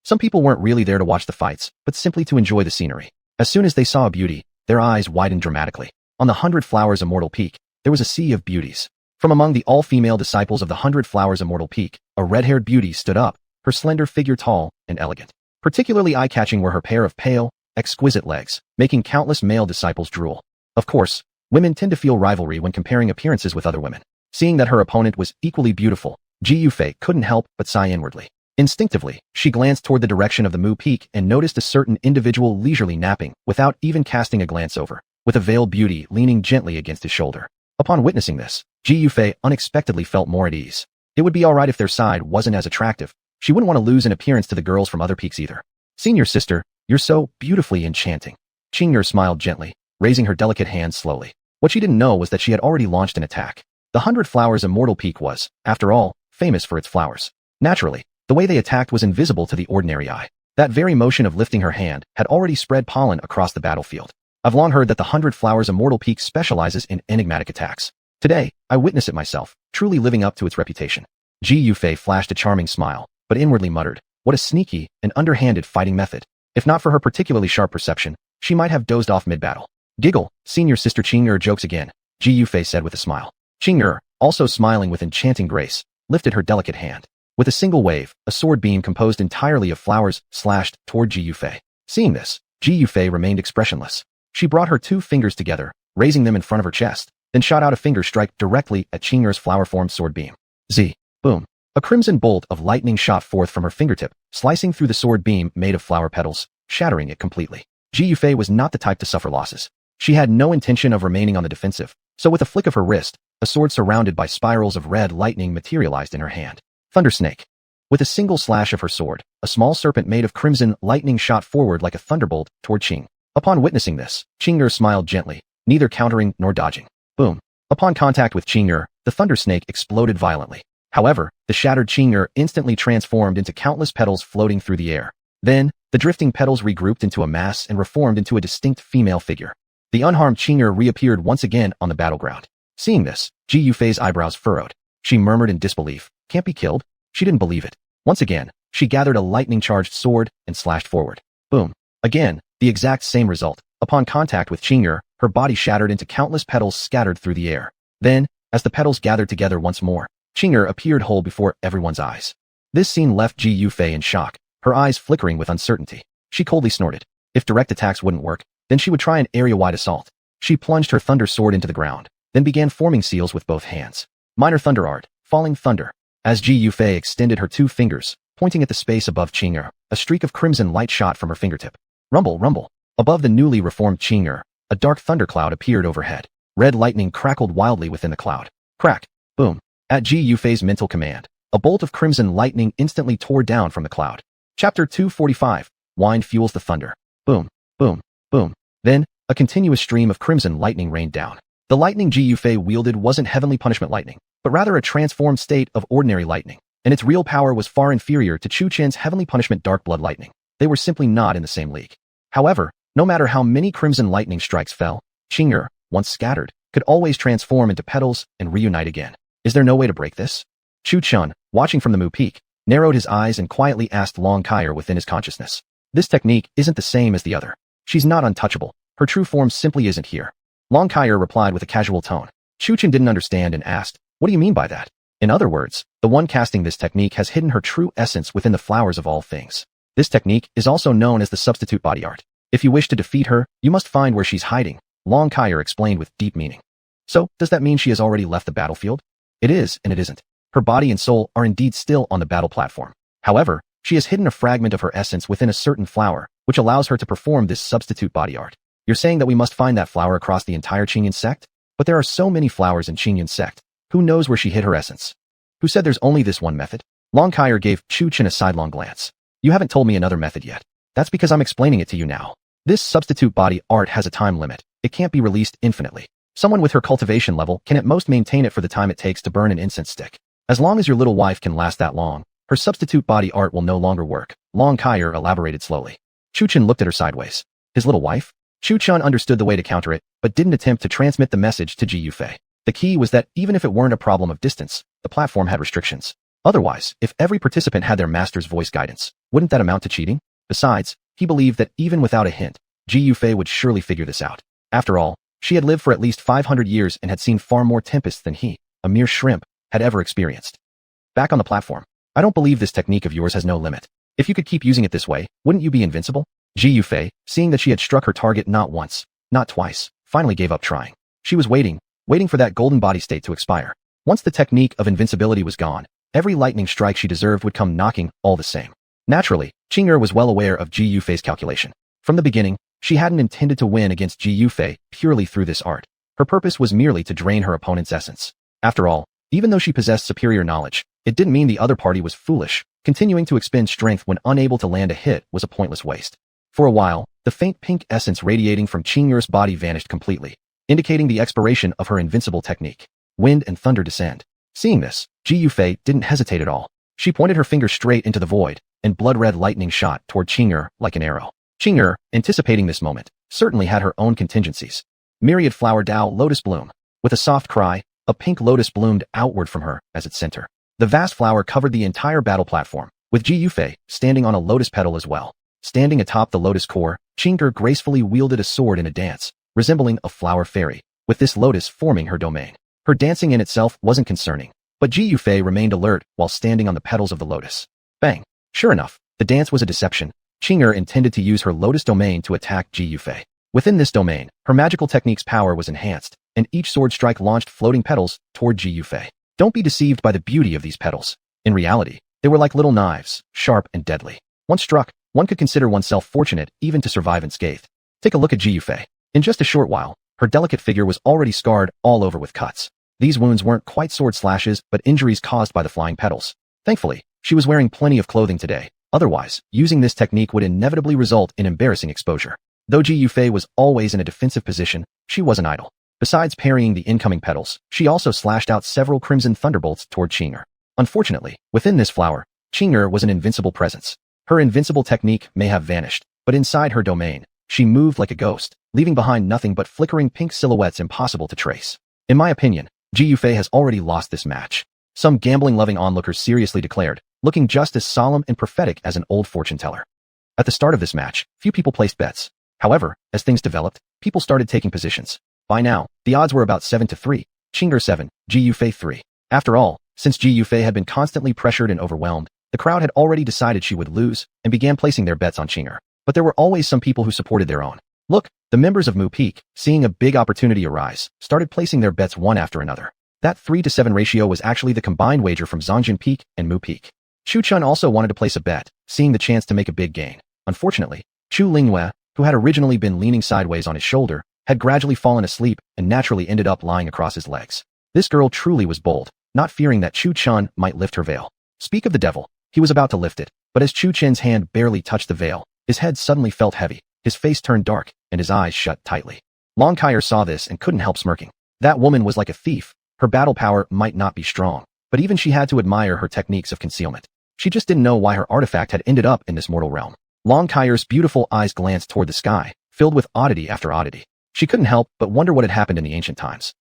Some people weren't really there to watch the fights, but simply to enjoy the scenery. As soon as they saw a beauty, their eyes widened dramatically. On the 100 Flowers Immortal Peak, there was a sea of beauties. From among the all-female disciples of the 100 Flowers Immortal Peak, a red-haired beauty stood up, her slender figure tall and elegant. Particularly eye-catching were her pair of pale, exquisite legs, making countless male disciples drool. Of course, women tend to feel rivalry when comparing appearances with other women. Seeing that her opponent was equally beautiful, Ji Yufei couldn't help but sigh inwardly. Instinctively, she glanced toward the direction of the Mu Peak and noticed a certain individual leisurely napping, without even casting a glance over, with a veiled beauty leaning gently against his shoulder. Upon witnessing this, Ji Yufei unexpectedly felt more at ease. It would be alright if their side wasn't as attractive. She wouldn't want to lose in appearance to the girls from other peaks either. Senior sister, you're so beautifully enchanting. Qing'er smiled gently, raising her delicate hand slowly. What she didn't know was that she had already launched an attack. The 100 Flowers Immortal Peak was, after all, famous for its flowers. Naturally, the way they attacked was invisible to the ordinary eye. That very motion of lifting her hand had already spread pollen across the battlefield. I've long heard that the 100 Flowers Immortal Peak specializes in enigmatic attacks. Today, I witness it myself, truly living up to its reputation. Ji Yufei flashed a charming smile, but inwardly muttered, what a sneaky and underhanded fighting method. If not for her particularly sharp perception, she might have dozed off mid-battle. Giggle, senior sister Qing'er jokes again, Ji Yufei said with a smile. Qing'er, also smiling with enchanting grace, lifted her delicate hand. With a single wave, a sword beam composed entirely of flowers slashed toward Ji Yufei. Seeing this, Ji Yufei remained expressionless. She brought her two fingers together, raising them in front of her chest, then shot out a finger strike directly at Qing'er's flower-formed sword beam. Z. Boom. A crimson bolt of lightning shot forth from her fingertip, slicing through the sword beam made of flower petals, shattering it completely. Ji Yufei was not the type to suffer losses. She had no intention of remaining on the defensive, so with a flick of her wrist, a sword surrounded by spirals of red lightning materialized in her hand. Thunder Snake. With a single slash of her sword, a small serpent made of crimson lightning shot forward like a thunderbolt toward Qing. Upon witnessing this, Qing'er smiled gently, neither countering nor dodging. Boom. Upon contact with Qing'er, the Thunder Snake exploded violently. However, the shattered Qing'er instantly transformed into countless petals floating through the air. Then, the drifting petals regrouped into a mass and reformed into a distinct female figure. The unharmed Qing'er reappeared once again on the battleground. Seeing this, Ji Yufei's eyebrows furrowed. She murmured in disbelief, can't be killed? She didn't believe it. Once again, she gathered a lightning-charged sword and slashed forward. Boom. Again, the exact same result. Upon contact with Qing'er, her body shattered into countless petals scattered through the air. Then, as the petals gathered together once more, Qing'er appeared whole before everyone's eyes. This scene left Ji Yufei in shock, her eyes flickering with uncertainty. She coldly snorted. If direct attacks wouldn't work, then she would try an area-wide assault. She plunged her thunder sword into the ground, then began forming seals with both hands. Minor Thunder Art, Falling Thunder. As Ji Yufei extended her two fingers, pointing at the space above Qing'er, a streak of crimson light shot from her fingertip. Rumble, rumble. Above the newly reformed Qing'er, a dark thundercloud appeared overhead. Red lightning crackled wildly within the cloud. Crack. Boom. At Ji Yufei's mental command, a bolt of crimson lightning instantly tore down from the cloud. Chapter 245. Wind fuels the thunder. Boom, boom, boom. Then, a continuous stream of crimson lightning rained down. The lightning Ji Yufei wielded wasn't heavenly punishment lightning, but rather a transformed state of ordinary lightning, and its real power was far inferior to Chu Chen's heavenly punishment dark blood lightning. They were simply not in the same league. However, no matter how many crimson lightning strikes fell, Qing'er, once scattered, could always transform into petals and reunite again. Is there no way to break this? Chu Chun, watching from the Mu Peak, narrowed his eyes and quietly asked Long Kaier within his consciousness. This technique isn't the same as the other. She's not untouchable. Her true form simply isn't here. Long Kaier replied with a casual tone. Chu Chun didn't understand and asked, what do you mean by that? In other words, the one casting this technique has hidden her true essence within the flowers of all things. This technique is also known as the substitute body art. If you wish to defeat her, you must find where she's hiding, Long Kaier explained with deep meaning. So, does that mean she has already left the battlefield? It is, and it isn't. Her body and soul are indeed still on the battle platform. However, she has hidden a fragment of her essence within a certain flower, which allows her to perform this substitute body art. You're saying that we must find that flower across the entire Qingyan sect? But there are so many flowers in Qingyan sect. Who knows where she hid her essence? Who said there's only this one method? Long Kaier gave Chu Chen a sidelong glance. You haven't told me another method yet. That's because I'm explaining it to you now. This substitute body art has a time limit. It can't be released infinitely. Someone with her cultivation level can at most maintain it for the time it takes to burn an incense stick. As long as your little wife can last that long, her substitute body art will no longer work, Long Kaier elaborated slowly. Chu Chen looked at her sideways. His little wife? Chu Chun understood the way to counter it, but didn't attempt to transmit the message to Ji Yufei. The key was that even if it weren't a problem of distance, the platform had restrictions. Otherwise, if every participant had their master's voice guidance, wouldn't that amount to cheating? Besides, he believed that even without a hint, Ji Yufei would surely figure this out. After all, she had lived for at least 500 years and had seen far more tempests than he, a mere shrimp, had ever experienced. Back on the platform. I don't believe this technique of yours has no limit. If you could keep using it this way, wouldn't you be invincible? Ji Yufei, seeing that she had struck her target not once, not twice, finally gave up trying. She was waiting for that golden body state to expire. Once the technique of invincibility was gone, every lightning strike she deserved would come knocking all the same. Naturally, Qing'er was well aware of Ji Yufei's calculation. From the beginning, she hadn't intended to win against Ji Yufei purely through this art. Her purpose was merely to drain her opponent's essence. After all, even though she possessed superior knowledge, it didn't mean the other party was foolish. Continuing to expend strength when unable to land a hit was a pointless waste. For a while, the faint pink essence radiating from Qing'er's body vanished completely, indicating the expiration of her invincible technique. Wind and thunder descend. Seeing this, Ji Yufei didn't hesitate at all. She pointed her finger straight into the void, and blood-red lightning shot toward Qing'er like an arrow. Qing'er, anticipating this moment, certainly had her own contingencies. Myriad flower Dao lotus bloom. With a soft cry, a pink lotus bloomed outward from her as its center. The vast flower covered the entire battle platform, with Ji Yufei standing on a lotus petal as well. Standing atop the lotus core, Qing'er gracefully wielded a sword in a dance, resembling a flower fairy, with this lotus forming her domain. Her dancing in itself wasn't concerning, but Ji Yufei remained alert while standing on the petals of the lotus. Bang! Sure enough, the dance was a deception. Qing'er intended to use her lotus domain to attack Ji Yufei. Within this domain, her magical technique's power was enhanced, and each sword strike launched floating petals toward Ji Yufei. Don't be deceived by the beauty of these petals. In reality, they were like little knives, sharp and deadly. Once struck, one could consider oneself fortunate even to survive unscathed. Take a look at Ji Yufei. In just a short while, her delicate figure was already scarred all over with cuts. These wounds weren't quite sword slashes, but injuries caused by the flying petals. Thankfully, she was wearing plenty of clothing today. Otherwise, using this technique would inevitably result in embarrassing exposure. Though Ji Yufei was always in a defensive position, she wasn't idle. Besides parrying the incoming petals, she also slashed out several crimson thunderbolts toward Qing'er. Unfortunately, within this flower, Qing'er was an invincible presence. Her invincible technique may have vanished, but inside her domain, she moved like a ghost, leaving behind nothing but flickering pink silhouettes impossible to trace. In my opinion, Ji Yufei has already lost this match. Some gambling-loving onlookers seriously declared, looking just as solemn and prophetic as an old fortune teller. At the start of this match, few people placed bets. However, as things developed, people started taking positions. By now, the odds were about 7-3, Qing'er 7, Ji Yufei 3. After all, since Ji Yufei had been constantly pressured and overwhelmed, the crowd had already decided she would lose and began placing their bets on Qing'er. But there were always some people who supported their own. Look, the members of Mu Peak, seeing a big opportunity arise, started placing their bets one after another. That 3-7 ratio was actually the combined wager from Zongjin Peak and Mu Peak. Chu Chun also wanted to place a bet, seeing the chance to make a big gain. Unfortunately, Chu Lingyue, who had originally been leaning sideways on his shoulder, had gradually fallen asleep and naturally ended up lying across his legs. This girl truly was bold, not fearing that Chu Chun might lift her veil. Speak of the devil, he was about to lift it, but as Chu Chen's hand barely touched the veil, his head suddenly felt heavy, his face turned dark, and his eyes shut tightly. Long Kaier saw this and couldn't help smirking. That woman was like a thief. Her battle power might not be strong, but even she had to admire her techniques of concealment. She just didn't know why her artifact had ended up in this mortal realm. Long Kaier's beautiful eyes glanced toward the sky, filled with oddity after oddity. She couldn't help but wonder what had happened in the ancient times.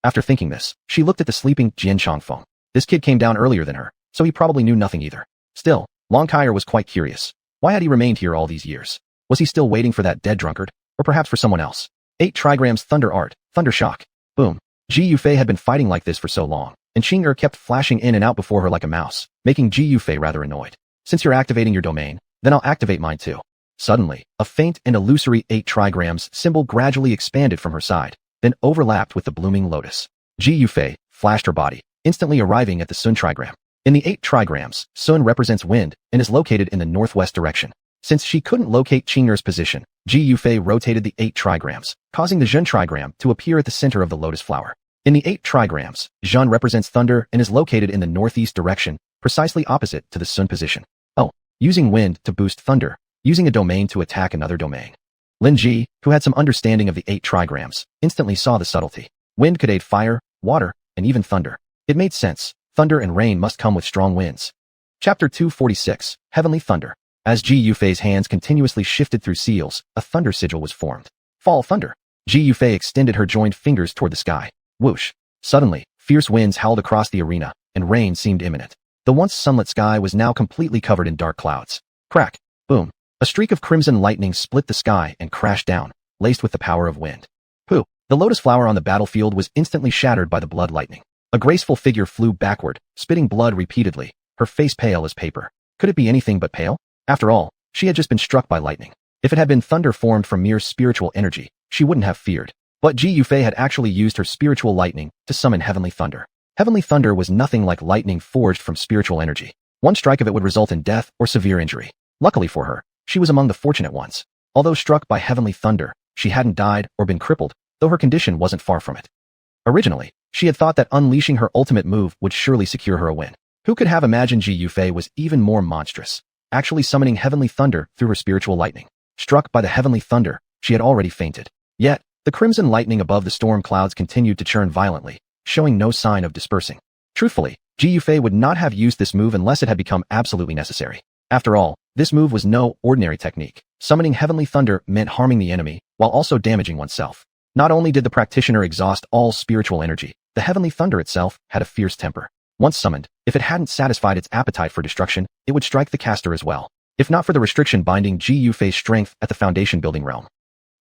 After thinking this, she looked at the sleeping Jian Chongfeng. This kid came down earlier than her, so he probably knew nothing either. Still, Long Kaier was quite curious. Why had he remained here all these years? Was he still waiting for that dead drunkard? Or perhaps for someone else? 8 trigrams Thunder Art, Thunder Shock. Boom. Ji Yufei had been fighting like this for so long, and Qing'er kept flashing in and out before her like a mouse, making Ji Yufei rather annoyed. Since you're activating your domain, then I'll activate mine too. Suddenly, a faint and illusory 8 trigrams symbol gradually expanded from her side, then overlapped with the blooming lotus. Ji Yufei flashed her body, instantly arriving at the Sun trigram. In the 8 trigrams, Sun represents wind and is located in the northwest direction. Since she couldn't locate Qing'er's position, Ji Yufei rotated the 8 trigrams, causing the Zhen trigram to appear at the center of the lotus flower. In the 8 trigrams, Zhen represents thunder and is located in the northeast direction, precisely opposite to the Sun position. Oh, using wind to boost thunder, using a domain to attack another domain. Lin Ji, who had some understanding of the 8 trigrams, instantly saw the subtlety. Wind could aid fire, water, and even thunder. It made sense. Thunder and rain must come with strong winds. Chapter 246, Heavenly Thunder. As Ji Yufei's hands continuously shifted through seals, a thunder sigil was formed. Fall thunder. Ji Yufei extended her joined fingers toward the sky. Whoosh. Suddenly, fierce winds howled across the arena, and rain seemed imminent. The once sunlit sky was now completely covered in dark clouds. Crack. Boom. A streak of crimson lightning split the sky and crashed down, laced with the power of wind. Pooh. The lotus flower on the battlefield was instantly shattered by the blood lightning. A graceful figure flew backward, spitting blood repeatedly, her face pale as paper. Could it be anything but pale? After all, she had just been struck by lightning. If it had been thunder formed from mere spiritual energy, she wouldn't have feared. But Ji Yufei had actually used her spiritual lightning to summon heavenly thunder. Heavenly thunder was nothing like lightning forged from spiritual energy. One strike of it would result in death or severe injury. Luckily for her, she was among the fortunate ones. Although struck by heavenly thunder, she hadn't died or been crippled, though her condition wasn't far from it. Originally, she had thought that unleashing her ultimate move would surely secure her a win. Who could have imagined Ji Yufei was even more monstrous, actually summoning heavenly thunder through her spiritual lightning. Struck by the heavenly thunder, she had already fainted. Yet, the crimson lightning above the storm clouds continued to churn violently, showing no sign of dispersing. Truthfully, Ji Yufei would not have used this move unless it had become absolutely necessary. After all, this move was no ordinary technique. Summoning heavenly thunder meant harming the enemy, while also damaging oneself. Not only did the practitioner exhaust all spiritual energy, the heavenly thunder itself had a fierce temper. Once summoned, if it hadn't satisfied its appetite for destruction, it would strike the caster as well. If not for the restriction binding Ji Yufei's strength at the foundation building realm,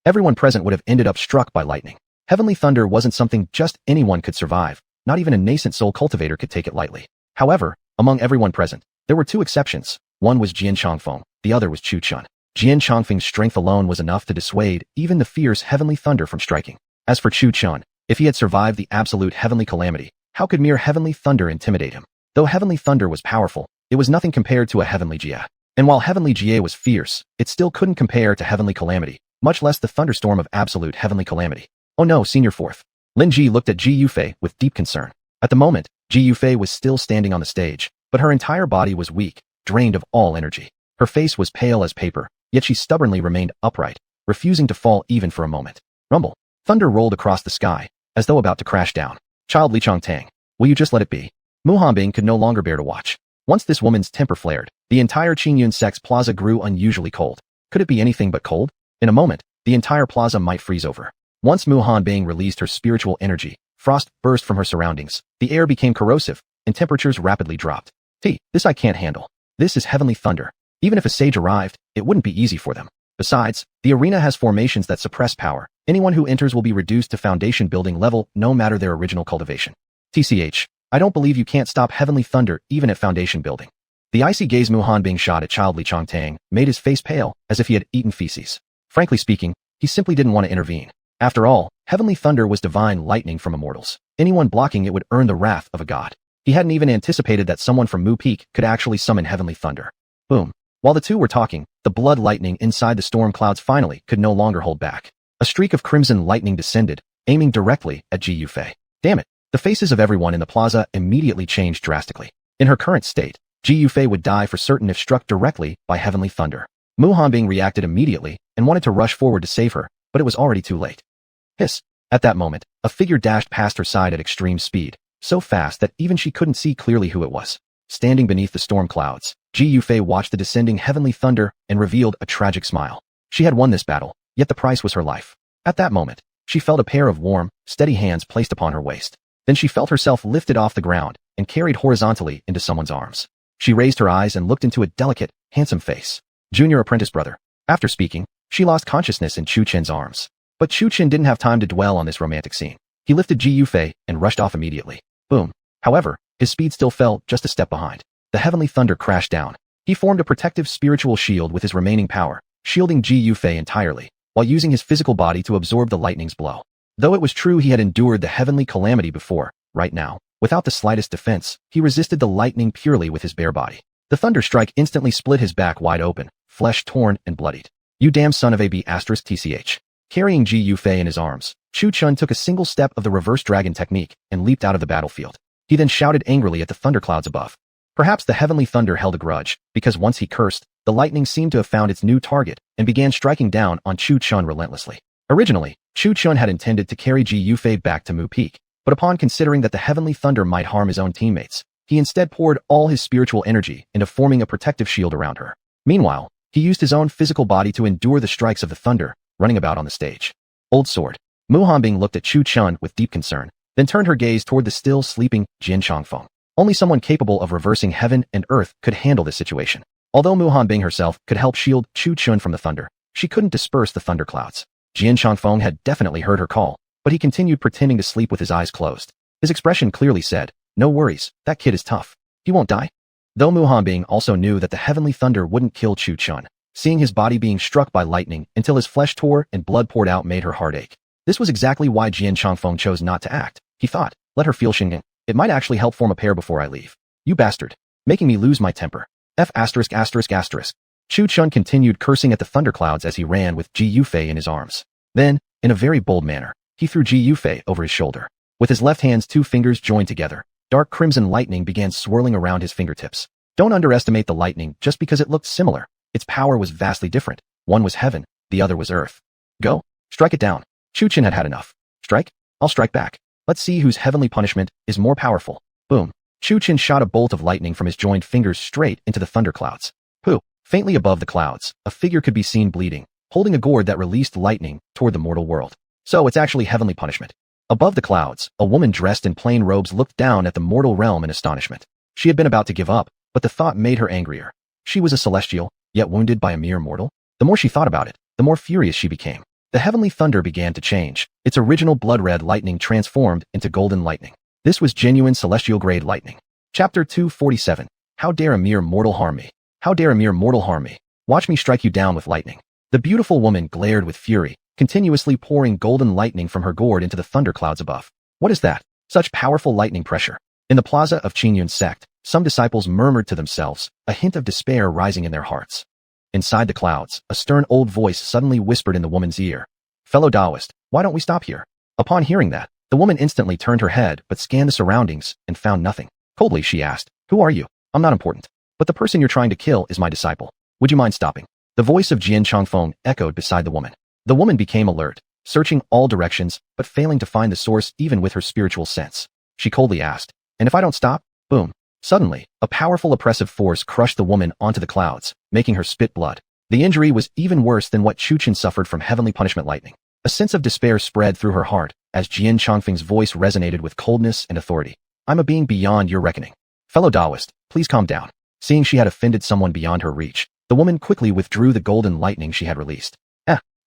everyone present would have ended up struck by lightning. Heavenly thunder wasn't something just anyone could survive. Not even a nascent soul cultivator could take it lightly. However, among everyone present, there were two exceptions. One was Jian Chongfeng, the other was Chu Chun. Jian Chongfeng's strength alone was enough to dissuade even the fierce heavenly thunder from striking. As for Chu Chun, if he had survived the absolute heavenly calamity, how could mere heavenly thunder intimidate him? Though heavenly thunder was powerful, it was nothing compared to a heavenly jia. And while heavenly jia was fierce, it still couldn't compare to heavenly calamity, much less the thunderstorm of absolute heavenly calamity. Oh no, Senior Fourth. Lin Ji looked at Ji Yufei with deep concern. At the moment, Ji Yufei was still standing on the stage, but her entire body was weak, drained of all energy. Her face was pale as paper, yet she stubbornly remained upright, refusing to fall even for a moment. Rumble. Thunder rolled across the sky, as though about to crash down. Child Li Chongtang, will you just let it be? Mu Hanbing could no longer bear to watch. Once this woman's temper flared, the entire Qingyun Sect's plaza grew unusually cold. Could it be anything but cold? In a moment, the entire plaza might freeze over. Once Mu Hanbing released her spiritual energy, frost burst from her surroundings, the air became corrosive, and temperatures rapidly dropped. This I can't handle. This is heavenly thunder. Even if a sage arrived, it wouldn't be easy for them. Besides, the arena has formations that suppress power. Anyone who enters will be reduced to foundation building level no matter their original cultivation. TCH, I don't believe you can't stop heavenly thunder even at foundation building. The icy gaze Mu Hanbing shot at Child Li Chongtang made his face pale, as if he had eaten feces. Frankly speaking, he simply didn't want to intervene. After all, heavenly thunder was divine lightning from immortals. Anyone blocking it would earn the wrath of a god. He hadn't even anticipated that someone from Mu Peak could actually summon heavenly thunder. Boom. While the two were talking, the blood lightning inside the storm clouds finally could no longer hold back. A streak of crimson lightning descended, aiming directly at Ji Yufei. Damn it. The faces of everyone in the plaza immediately changed drastically. In her current state, Ji Yufei would die for certain if struck directly by heavenly thunder. Mu Hanbing reacted immediately and wanted to rush forward to save her, but it was already too late. Hiss. At that moment, a figure dashed past her side at extreme speed, so fast that even she couldn't see clearly who it was. Standing beneath the storm clouds, Ji Yufei watched the descending heavenly thunder and revealed a tragic smile. She had won this battle, yet the price was her life. At that moment, she felt a pair of warm, steady hands placed upon her waist. Then she felt herself lifted off the ground and carried horizontally into someone's arms. She raised her eyes and looked into a delicate, handsome face. Junior apprentice brother. After speaking, she lost consciousness in Chu Chen's arms. But Chu Chen didn't have time to dwell on this romantic scene. He lifted Ji Yufei and rushed off immediately. Boom. However, his speed still fell just a step behind. The heavenly thunder crashed down. He formed a protective spiritual shield with his remaining power, shielding Ji Yufei entirely, while using his physical body to absorb the lightning's blow. Though it was true he had endured the heavenly calamity before, right now, without the slightest defense, he resisted the lightning purely with his bare body. The thunder strike instantly split his back wide open, flesh torn and bloodied. You damn son of a b*****. Carrying Ji Yufei in his arms, Chu Chun took a single step of the reverse dragon technique and leaped out of the battlefield. He then shouted angrily at the thunderclouds above. Perhaps the heavenly thunder held a grudge, because once he cursed, the lightning seemed to have found its new target and began striking down on Chu Chun relentlessly. Originally, Chu Chun had intended to carry Ji Yufei back to Mu Peak, but upon considering that the heavenly thunder might harm his own teammates, he instead poured all his spiritual energy into forming a protective shield around her. Meanwhile, he used his own physical body to endure the strikes of the thunder, running about on the stage. Old sword. Mu Hanbing looked at Chu Chun with deep concern, then turned her gaze toward the still sleeping Jian Changfeng. Only someone capable of reversing heaven and earth could handle this situation. Although Mu Hanbing herself could help shield Chu Chun from the thunder, she couldn't disperse the thunderclouds. Jian Changfeng had definitely heard her call, but he continued pretending to sleep with his eyes closed. His expression clearly said, "No worries, that kid is tough. He won't die." Though Mu Hanbing also knew that the heavenly thunder wouldn't kill Chu Chun, seeing his body being struck by lightning until his flesh tore and blood poured out made her heart ache. This was exactly why Jian Changfeng chose not to act. He thought, let her feel Xingyan. It might actually help form a pair before I leave. You bastard. Making me lose my temper. F*******. Chu Chun continued cursing at the thunderclouds as he ran with Ji Yufei in his arms. Then, in a very bold manner, he threw Ji Yufei over his shoulder. With his left hand's two fingers joined together, dark crimson lightning began swirling around his fingertips. Don't underestimate the lightning just because it looked similar. Its power was vastly different. One was heaven, the other was earth. Go. Strike it down. Chu Chun had had enough. Strike? I'll strike back. Let's see whose heavenly punishment is more powerful. Boom. Chu Chun shot a bolt of lightning from his joined fingers straight into the thunderclouds. Pooh. Faintly above the clouds, a figure could be seen bleeding, holding a gourd that released lightning toward the mortal world. So it's actually heavenly punishment. Above the clouds, a woman dressed in plain robes looked down at the mortal realm in astonishment. She had been about to give up, but the thought made her angrier. She was a celestial, yet wounded by a mere mortal. The more she thought about it, the more furious she became. The heavenly thunder began to change. Its original blood-red lightning transformed into golden lightning. This was genuine celestial-grade lightning. Chapter 247. How dare a mere mortal harm me? How dare a mere mortal harm me? Watch me strike you down with lightning. The beautiful woman glared with fury, continuously pouring golden lightning from her gourd into the thunderclouds above. What is that? Such powerful lightning pressure. In the plaza of Qingyun's sect, some disciples murmured to themselves, a hint of despair rising in their hearts. Inside the clouds, a stern old voice suddenly whispered in the woman's ear. Fellow Taoist, why don't we stop here? Upon hearing that, the woman instantly turned her head but scanned the surroundings and found nothing. Coldly she asked, who are you? I'm not important. But the person you're trying to kill is my disciple. Would you mind stopping? The voice of Jian Changfeng echoed beside the woman. The woman became alert, searching all directions but failing to find the source even with her spiritual sense. She coldly asked, and if I don't stop? Boom. Suddenly, a powerful oppressive force crushed the woman onto the clouds, making her spit blood. The injury was even worse than what Chu Chun suffered from heavenly punishment lightning. A sense of despair spread through her heart as Jian Changfeng's voice resonated with coldness and authority. I'm a being beyond your reckoning. Fellow Taoist, please calm down. Seeing she had offended someone beyond her reach, the woman quickly withdrew the golden lightning she had released.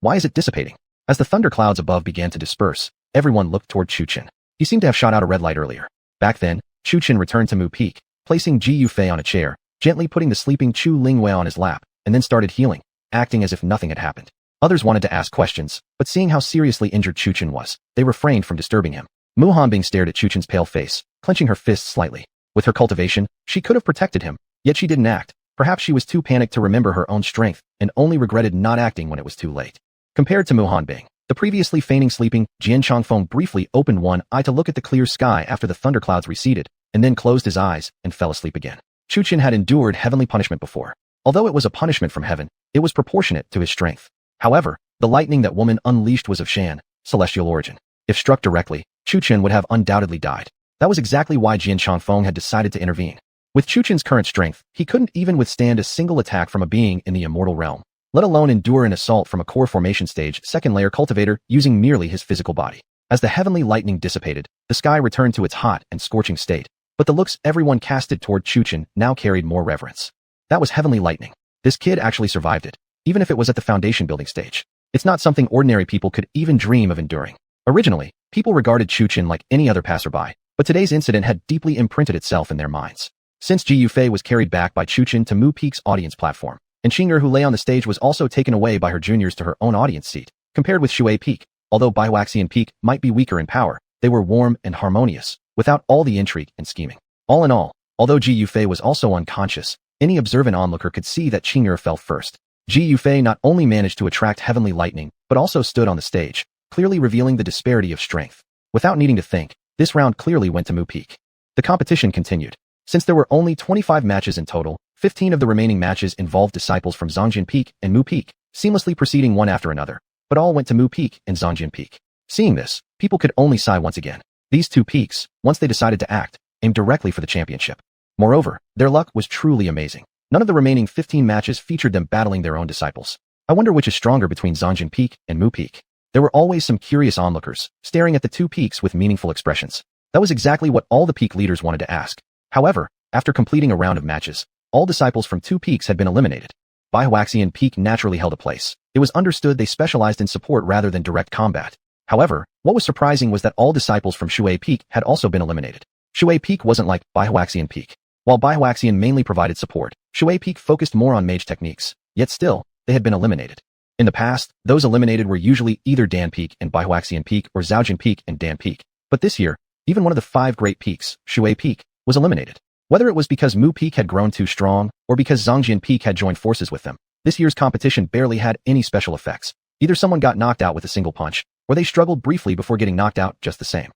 Why is it dissipating? As the thunderclouds above began to disperse, everyone looked toward Chu Chun. He seemed to have shot out a red light earlier. Back then, Chu Chun returned to Mu Peak, placing Ji Yufei on a chair, gently putting the sleeping Chu Lingwei on his lap, and then started healing, acting as if nothing had happened. Others wanted to ask questions, but seeing how seriously injured Chu Chun was, they refrained from disturbing him. Mu Hanbing stared at Chu Chun's pale face, clenching her fists slightly. With her cultivation, she could have protected him, yet she didn't act. Perhaps she was too panicked to remember her own strength, and only regretted not acting when it was too late. Compared to Mu Hanbing, the previously feigning sleeping, Jian Changfeng briefly opened one eye to look at the clear sky after the thunderclouds receded, and then closed his eyes and fell asleep again. Chu Chun had endured heavenly punishment before. Although it was a punishment from heaven, it was proportionate to his strength. However, the lightning that woman unleashed was of Shan, celestial origin. If struck directly, Chu Chun would have undoubtedly died. That was exactly why Jian Changfeng had decided to intervene. With Chu Chun's current strength, he couldn't even withstand a single attack from a being in the immortal realm, let alone endure an assault from a core formation stage second-layer cultivator using merely his physical body. As the heavenly lightning dissipated, the sky returned to its hot and scorching state, but the looks everyone casted toward Chu Chun now carried more reverence. That was heavenly lightning. This kid actually survived it, even if it was at the foundation building stage. It's not something ordinary people could even dream of enduring. Originally, people regarded Chu Chun like any other passerby, but today's incident had deeply imprinted itself in their minds. Since Ji Yufei was carried back by Chu Chun to Mu Peak's audience platform, and Xing'er who lay on the stage was also taken away by her juniors to her own audience seat. Compared with Shui Peak, although Biwaxian Peak might be weaker in power, they were warm and harmonious, without all the intrigue and scheming. All in all, although Ji Yufei was also unconscious, any observant onlooker could see that Xing'er fell first. Ji Yufei not only managed to attract heavenly lightning, but also stood on the stage, clearly revealing the disparity of strength. Without needing to think, this round clearly went to Mu Peak. The competition continued. Since there were only 25 matches in total, 15 of the remaining matches involved disciples from Zhongjian Peak and Mu Peak, seamlessly proceeding one after another, but all went to Mu Peak and Zhongjian Peak. Seeing this, people could only sigh once again. These two peaks, once they decided to act, aimed directly for the championship. Moreover, their luck was truly amazing. None of the remaining 15 matches featured them battling their own disciples. I wonder which is stronger between Zhongjian Peak and Mu Peak. There were always some curious onlookers, staring at the two peaks with meaningful expressions. That was exactly what all the peak leaders wanted to ask. However, after completing a round of matches, all disciples from two peaks had been eliminated. Bihoaxian Peak naturally held a place. It was understood they specialized in support rather than direct combat. However, what was surprising was that all disciples from Shui Peak had also been eliminated. Shui Peak wasn't like Bihoaxian Peak. While Bihoaxian mainly provided support, Shui Peak focused more on mage techniques, yet still, they had been eliminated. In the past, those eliminated were usually either Dan Peak and Bihoaxian Peak or Zhaojin Peak and Dan Peak. But this year, even one of the 5 great peaks, Shui Peak, was eliminated. Whether it was because Mu Peak had grown too strong, or because Zhongjian Peak had joined forces with them, this year's competition barely had any special effects. Either someone got knocked out with a single punch, or they struggled briefly before getting knocked out just the same.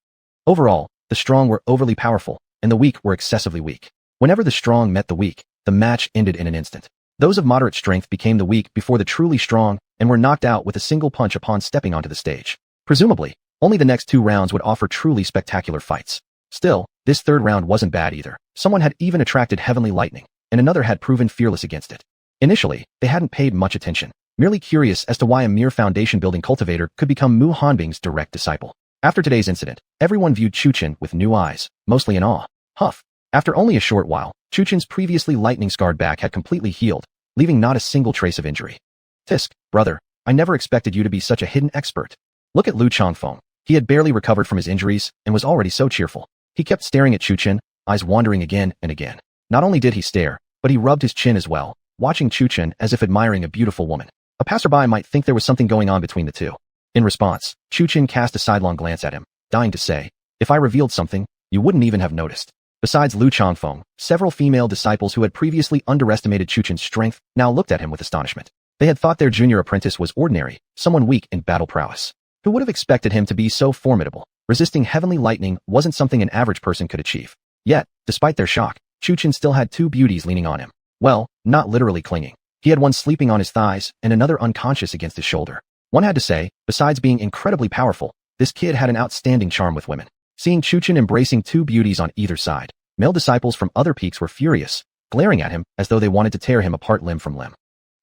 Overall, the strong were overly powerful, and the weak were excessively weak. Whenever the strong met the weak, the match ended in an instant. Those of moderate strength became the weak before the truly strong, and were knocked out with a single punch upon stepping onto the stage. Presumably, only the next 2 rounds would offer truly spectacular fights. Still, this 3rd round wasn't bad either. Someone had even attracted heavenly lightning, and another had proven fearless against it. Initially, they hadn't paid much attention, merely curious as to why a mere foundation-building cultivator could become Mu Hanbing's direct disciple. After today's incident, everyone viewed Chuchen with new eyes, mostly in awe. Huff. After only a short while, Chuchen's previously lightning-scarred back had completely healed, leaving not a single trace of injury. Tisk, brother, I never expected you to be such a hidden expert. Look at Lu Changfeng. He had barely recovered from his injuries, and was already so cheerful. He kept staring at Chuchen, eyes wandering again and again. Not only did he stare, but he rubbed his chin as well, watching Chuchen as if admiring a beautiful woman. A passerby might think there was something going on between the two. In response, Chuchen cast a sidelong glance at him, dying to say, if I revealed something, you wouldn't even have noticed. Besides Lu Changfeng, several female disciples who had previously underestimated Chuchen's strength now looked at him with astonishment. They had thought their junior apprentice was ordinary, someone weak in battle prowess. Who would have expected him to be so formidable? Resisting heavenly lightning wasn't something an average person could achieve. Yet, despite their shock, Chuchen still had 2 beauties leaning on him. Well, not literally clinging. He had one sleeping on his thighs and another unconscious against his shoulder. One had to say, besides being incredibly powerful, this kid had an outstanding charm with women. Seeing Chuchen embracing 2 beauties on either side, male disciples from other peaks were furious, glaring at him as though they wanted to tear him apart limb from limb.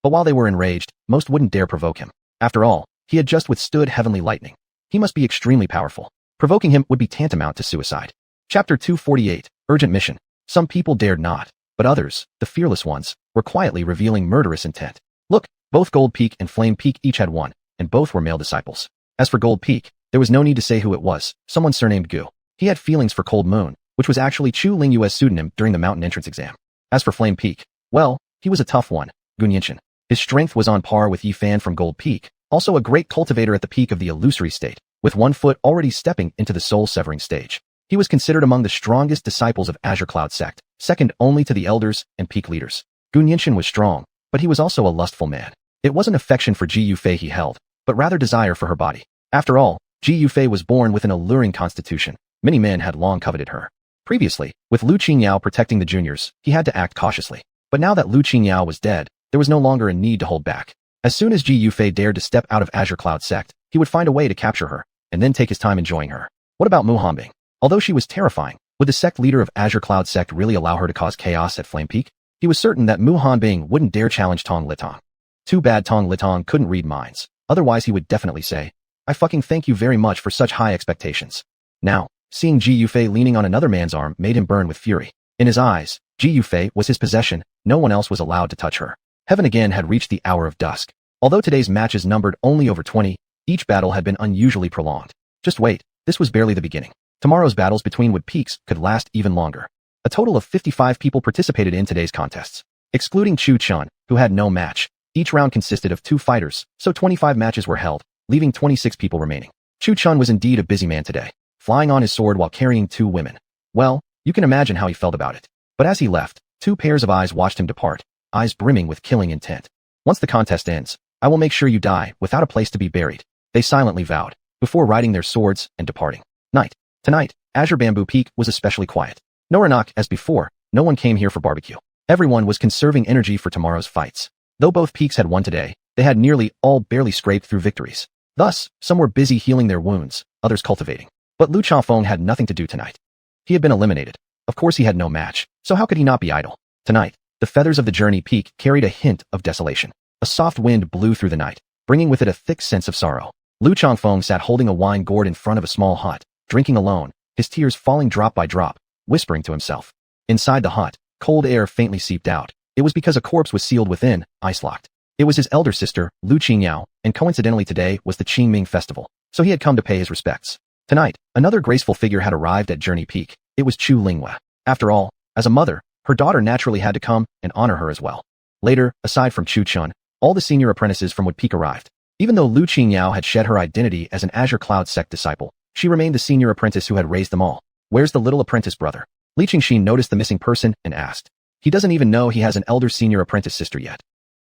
But while they were enraged, most wouldn't dare provoke him. After all, he had just withstood heavenly lightning. He must be extremely powerful. Provoking him would be tantamount to suicide. Chapter 248, Urgent Mission. Some people dared not, but others, the fearless ones, were quietly revealing murderous intent. Look, both Gold Peak and Flame Peak each had one, and both were male disciples. As for Gold Peak, there was no need to say who it was, someone surnamed Gu. He had feelings for Cold Moon, which was actually Chu Lingyue's pseudonym during the mountain entrance exam. As for Flame Peak, well, he was a tough one, Gunyinshin. His strength was on par with Yifan from Gold Peak, also a great cultivator at the peak of the illusory state, with one foot already stepping into the soul-severing stage. He was considered among the strongest disciples of Azure Cloud sect, second only to the elders and peak leaders. Gunyinshin was strong, but he was also a lustful man. It wasn't affection for Ji Yufei he held, but rather desire for her body. After all, Ji Yufei was born with an alluring constitution. Many men had long coveted her. Previously, with Lu Qingyao protecting the juniors, he had to act cautiously. But now that Lu Qingyao was dead, there was no longer a need to hold back. As soon as Ji Yufei dared to step out of Azure Cloud sect, he would find a way to capture her, and then take his time enjoying her. What about Mu Hanbing? Although she was terrifying, would the sect leader of Azure Cloud sect really allow her to cause chaos at Flame Peak? He was certain that Mu Hanbing wouldn't dare challenge Tong Litong. Too bad Tong Litong couldn't read minds. Otherwise he would definitely say, I fucking thank you very much for such high expectations. Now, seeing Ji Yufei leaning on another man's arm made him burn with fury. In his eyes, Ji Yufei was his possession, no one else was allowed to touch her. Heaven again had reached the hour of dusk. Although today's matches numbered only over 20, each battle had been unusually prolonged. Just wait, this was barely the beginning. Tomorrow's battles between Wood Peaks could last even longer. A total of 55 people participated in today's contests. Excluding Chu Chun, who had no match. Each round consisted of 2 fighters, so 25 matches were held, leaving 26 people remaining. Chu Chun was indeed a busy man today, flying on his sword while carrying 2 women. Well, you can imagine how he felt about it. But as he left, 2 pairs of eyes watched him depart, eyes brimming with killing intent. Once the contest ends, I will make sure you die without a place to be buried, they silently vowed, before riding their swords and departing. Night. Tonight, Azure Bamboo Peak was especially quiet. No Ranak, as before, no one came here for barbecue. Everyone was conserving energy for tomorrow's fights. Though both peaks had won today, they had nearly all barely scraped through victories. Thus, some were busy healing their wounds, others cultivating. But Lu Chafeng had nothing to do tonight. He had been eliminated. Of course he had no match, so how could he not be idle? Tonight, the feathers of the journey peak carried a hint of desolation. A soft wind blew through the night, bringing with it a thick sense of sorrow. Lu Changfeng sat holding a wine gourd in front of a small hut, drinking alone, his tears falling drop by drop, whispering to himself. Inside the hut, cold air faintly seeped out. It was because a corpse was sealed within, ice-locked. It was his elder sister, Lu Qingyao, and coincidentally today was the Qingming festival, so he had come to pay his respects. Tonight, another graceful figure had arrived at Journey Peak. It was Chu Linghua. After all, as a mother, her daughter naturally had to come and honor her as well. Later, aside from Chu Chun, all the senior apprentices from Wood Peak arrived. Even though Lu Qingyao had shed her identity as an Azure Cloud sect disciple, she remained the senior apprentice who had raised them all. Where's the little apprentice brother? Li Qingxin noticed the missing person and asked. He doesn't even know he has an elder senior apprentice sister yet.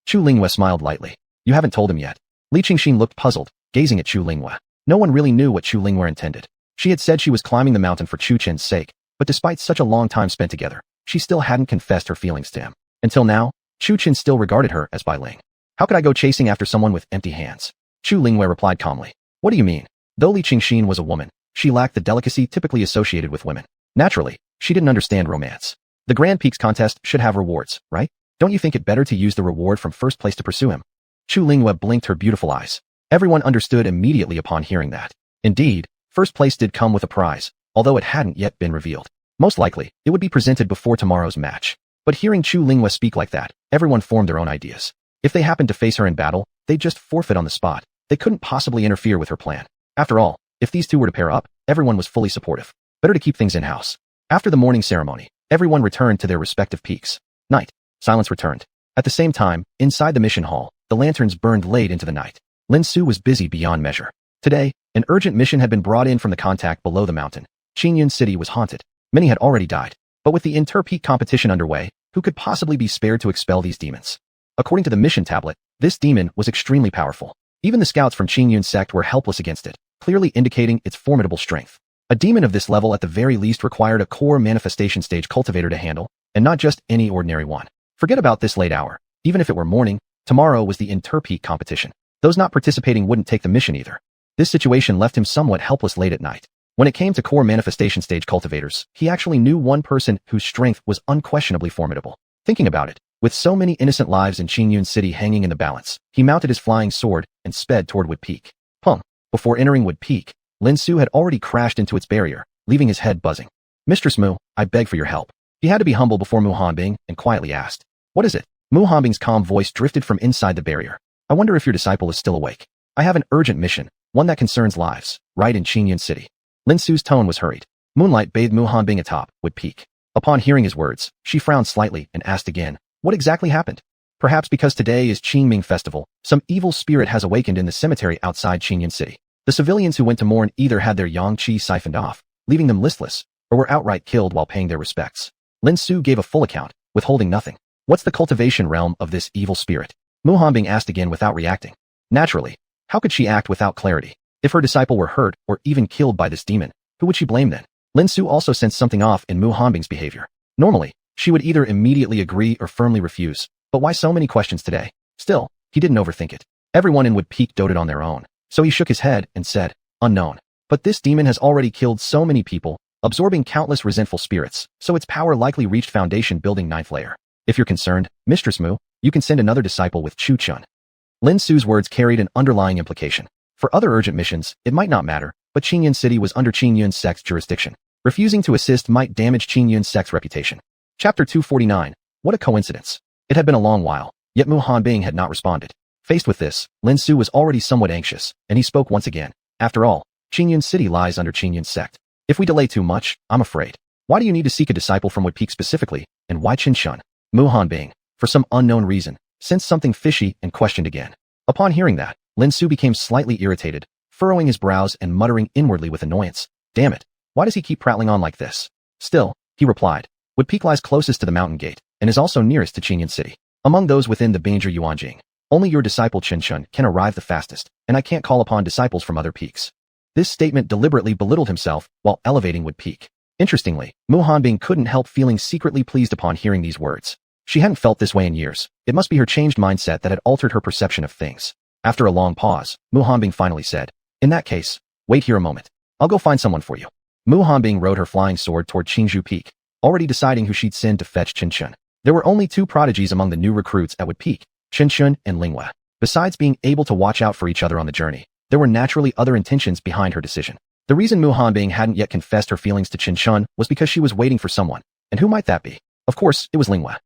Chu Linghua smiled lightly. You haven't told him yet. Li Qingxin looked puzzled, gazing at Chu Linghua. No one really knew what Chu Linghua intended. She had said she was climbing the mountain for Chu Chen's sake, but despite such a long time spent together, she still hadn't confessed her feelings to him. Until now, Chu Chen still regarded her as Bai Ling. How could I go chasing after someone with empty hands? Chu Linghua replied calmly. What do you mean? Though Li Qingxin was a woman, she lacked the delicacy typically associated with women. Naturally, she didn't understand romance. The Grand Peaks contest should have rewards, right? Don't you think it better to use the reward from first place to pursue him? Chu Linghua blinked her beautiful eyes. Everyone understood immediately upon hearing that. Indeed, first place did come with a prize, although it hadn't yet been revealed. Most likely, it would be presented before tomorrow's match. But hearing Chu Linghua speak like that, everyone formed their own ideas. If they happened to face her in battle, they'd just forfeit on the spot. They couldn't possibly interfere with her plan. After all, if these two were to pair up, everyone was fully supportive. Better to keep things in-house. After the morning ceremony, everyone returned to their respective peaks. Night. Silence returned. At the same time, inside the mission hall, the lanterns burned late into the night. Lin Su was busy beyond measure. Today, an urgent mission had been brought in from the contact below the mountain. Qingyun City was haunted. Many had already died. But with the inter-peak competition underway, who could possibly be spared to expel these demons? According to the mission tablet, this demon was extremely powerful. Even the scouts from Qingyun sect were helpless against it, clearly indicating its formidable strength. A demon of this level at the very least required a core manifestation stage cultivator to handle, and not just any ordinary one. Forget about this late hour. Even if it were morning, tomorrow was the inter-peak competition. Those not participating wouldn't take the mission either. This situation left him somewhat helpless late at night. When it came to core manifestation stage cultivators, he actually knew one person whose strength was unquestionably formidable. Thinking about it, with so many innocent lives in Qingyun City hanging in the balance, he mounted his flying sword and sped toward Wood Peak. Pum! Before entering Wood Peak, Lin Su had already crashed into its barrier, leaving his head buzzing. Mistress Mu, I beg for your help. He had to be humble before Mu Hanbing and quietly asked. What is it? Mu Hanbing's calm voice drifted from inside the barrier. I wonder if your disciple is still awake. I have an urgent mission, one that concerns lives, right in Qingyun City. Lin Su's tone was hurried. Moonlight bathed Mu Hanbing atop Wood Peak. Upon hearing his words, she frowned slightly and asked again, what exactly happened? Perhaps because today is Qingming festival, some evil spirit has awakened in the cemetery outside Qingyun City. The civilians who went to mourn either had their yang qi siphoned off, leaving them listless, or were outright killed while paying their respects. Lin Su gave a full account, withholding nothing. What's the cultivation realm of this evil spirit? Mu Hanbing asked again without reacting. Naturally, how could she act without clarity? If her disciple were hurt or even killed by this demon, who would she blame then? Lin Su also sensed something off in Mu Hanbing's behavior. Normally, she would either immediately agree or firmly refuse, but why so many questions today? Still, he didn't overthink it. Everyone in Wood Peak doted on their own, so he shook his head and said, unknown. But this demon has already killed so many people, absorbing countless resentful spirits, so its power likely reached foundation building 9th layer. If you're concerned, Mistress Mu, you can send another disciple with Chu Chun. Lin Su's words carried an underlying implication. For other urgent missions, it might not matter, but Qingyun City was under Qingyun sect's jurisdiction. Refusing to assist might damage Qingyun sect's reputation. Chapter 249. What a coincidence. It had been a long while, yet Mu Hanbing had not responded. Faced with this, Lin Su was already somewhat anxious, and he spoke once again. After all, Qingyun City lies under Qingyun sect. If we delay too much, I'm afraid. Why do you need to seek a disciple from Wood Peak specifically, and why Qinshun? Mu Hanbing, for some unknown reason, sensed something fishy and questioned again. Upon hearing that, Lin Su became slightly irritated, furrowing his brows and muttering inwardly with annoyance. Damn it, why does he keep prattling on like this? Still, he replied. Wood Peak lies closest to the mountain gate, and is also nearest to Qingyun City. Among those within the Banger Yuanjing, only your disciple Qinshun can arrive the fastest, and I can't call upon disciples from other peaks. This statement deliberately belittled himself while elevating Wood Peak. Interestingly, Mu Hanbing couldn't help feeling secretly pleased upon hearing these words. She hadn't felt this way in years. It must be her changed mindset that had altered her perception of things. After a long pause, Mu Hanbing finally said, in that case, wait here a moment. I'll go find someone for you. Mu Hanbing rode her flying sword toward Qingzhou Peak, already deciding who she'd send to fetch Qinshun. There were only two prodigies among the new recruits at Wood Peak, Qinshun and Linghua. Besides being able to watch out for each other on the journey, there were naturally other intentions behind her decision. The reason Mu Hanbing hadn't yet confessed her feelings to Qin Shun was because she was waiting for someone. And who might that be? Of course, it was Lingyue.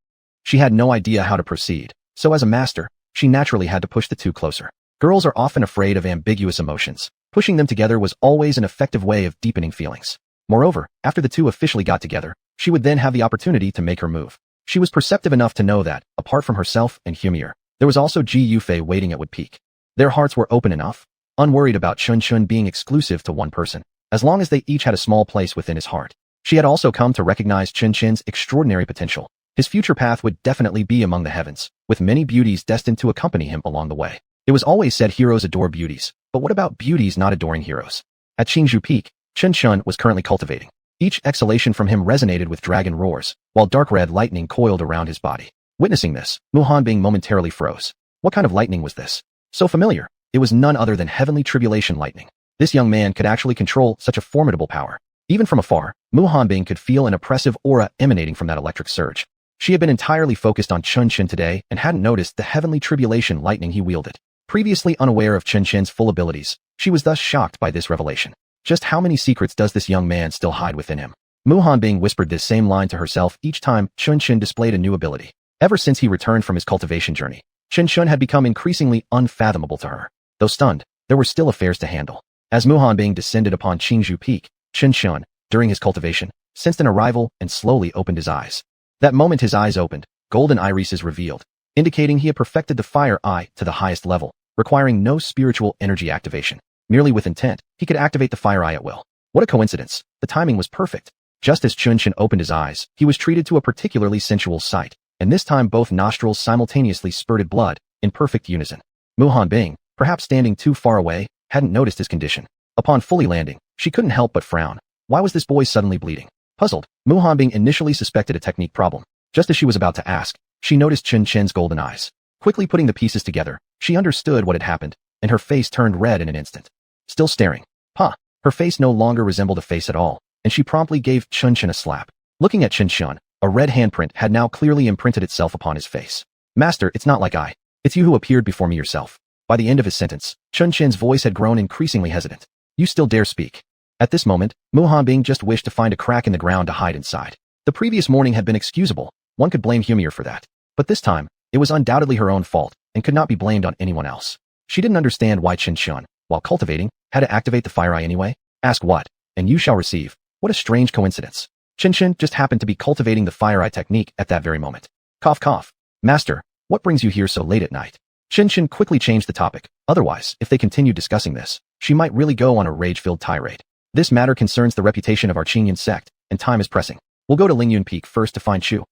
She had no idea how to proceed, so as a master, she naturally had to push the two closer. Girls are often afraid of ambiguous emotions. Pushing them together was always an effective way of deepening feelings. Moreover, after the two officially got together, she would then have the opportunity to make her move. She was perceptive enough to know that, apart from herself and Humiliation, there was also Ji Yufei waiting at Wood Peak. Their hearts were open enough, unworried about Qin Shun being exclusive to one person, as long as they each had a small place within his heart. She had also come to recognize Qin Shun's extraordinary potential. His future path would definitely be among the heavens, with many beauties destined to accompany him along the way. It was always said heroes adore beauties, but what about beauties not adoring heroes? At Qingzhou Peak, Qin Shun was currently cultivating. Each exhalation from him resonated with dragon roars, while dark red lightning coiled around his body. Witnessing this, Mu Hanbing momentarily froze. What kind of lightning was this? So familiar. It was none other than heavenly tribulation lightning. This young man could actually control such a formidable power. Even from afar, Mu Hanbing could feel an oppressive aura emanating from that electric surge. She had been entirely focused on Qin Shun today and hadn't noticed the heavenly tribulation lightning he wielded. Previously unaware of Qin Shun's full abilities, she was thus shocked by this revelation. Just how many secrets does this young man still hide within him? Mu Hanbing whispered this same line to herself each time Qin Shun displayed a new ability. Ever since he returned from his cultivation journey, Qin Shun had become increasingly unfathomable to her. Though stunned, there were still affairs to handle. As Mu Hanbing descended upon Qingzhou Peak, Qin Shun, during his cultivation, sensed an arrival and slowly opened his eyes. That moment his eyes opened, golden irises revealed, indicating he had perfected the fire eye to the highest level, requiring no spiritual energy activation. Merely with intent, he could activate the fire eye at will. What a coincidence. The timing was perfect. Just as Qin Shun opened his eyes, he was treated to a particularly sensual sight, and this time both nostrils simultaneously spurted blood, in perfect unison. Mu Hanbing, perhaps standing too far away, hadn't noticed his condition. Upon fully landing, she couldn't help but frown. Why was this boy suddenly bleeding? Puzzled, Mu Hanbing initially suspected a technique problem. Just as she was about to ask, she noticed Qin Shun's golden eyes. Quickly putting the pieces together, she understood what had happened, and her face turned red in an instant. Still staring. Her face no longer resembled a face at all, and she promptly gave Qin Shun a slap. Looking at Qin Shun, a red handprint had now clearly imprinted itself upon his face. Master, it's not like I. It's you who appeared before me yourself. By the end of his sentence, Qin Shun's voice had grown increasingly hesitant. You still dare speak. At this moment, Mu Hanbing just wished to find a crack in the ground to hide inside. The previous morning had been excusable. One could blame Humiliation for that. But this time, it was undoubtedly her own fault, and could not be blamed on anyone else. She didn't understand why Qin Shun, while cultivating, had to activate the fire eye anyway. Ask what, and you shall receive. What a strange coincidence. Qin Shun just happened to be cultivating the fire eye technique at that very moment. Cough cough. Master, what brings you here so late at night? Qin Shun quickly changed the topic. Otherwise, if they continued discussing this, she might really go on a rage-filled tirade. This matter concerns the reputation of our Qingyan sect, and time is pressing. We'll go to Lingyun Peak first to find Chu.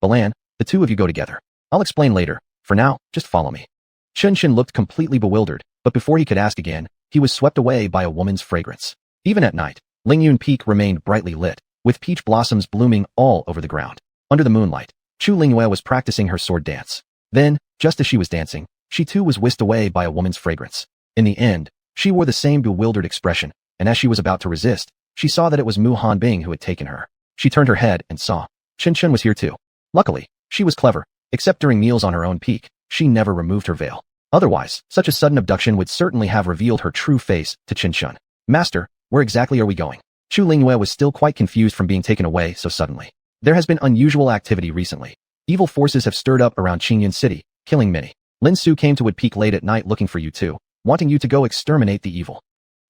Balan, the two of you go together. I'll explain later. For now, just follow me. Qin Shun looked completely bewildered, but before he could ask again, he was swept away by a woman's fragrance. Even at night, Lingyun Peak remained brightly lit, with peach blossoms blooming all over the ground. Under the moonlight, Chu Lingyue was practicing her sword dance. Then, just as she was dancing, she too was whisked away by a woman's fragrance. In the end, she wore the same bewildered expression, and as she was about to resist, she saw that it was Mu Hanbing who had taken her. She turned her head and saw. Qin Shun was here too. Luckily, she was clever. Except during meals on her own peak, she never removed her veil. Otherwise, such a sudden abduction would certainly have revealed her true face to Qin Shun. Master, where exactly are we going? Chu Lingyue was still quite confused from being taken away so suddenly. There has been unusual activity recently. Evil forces have stirred up around Qingyan City, killing many. Lin Su came to Wood Peak late at night looking for you too, wanting you to go exterminate the evil.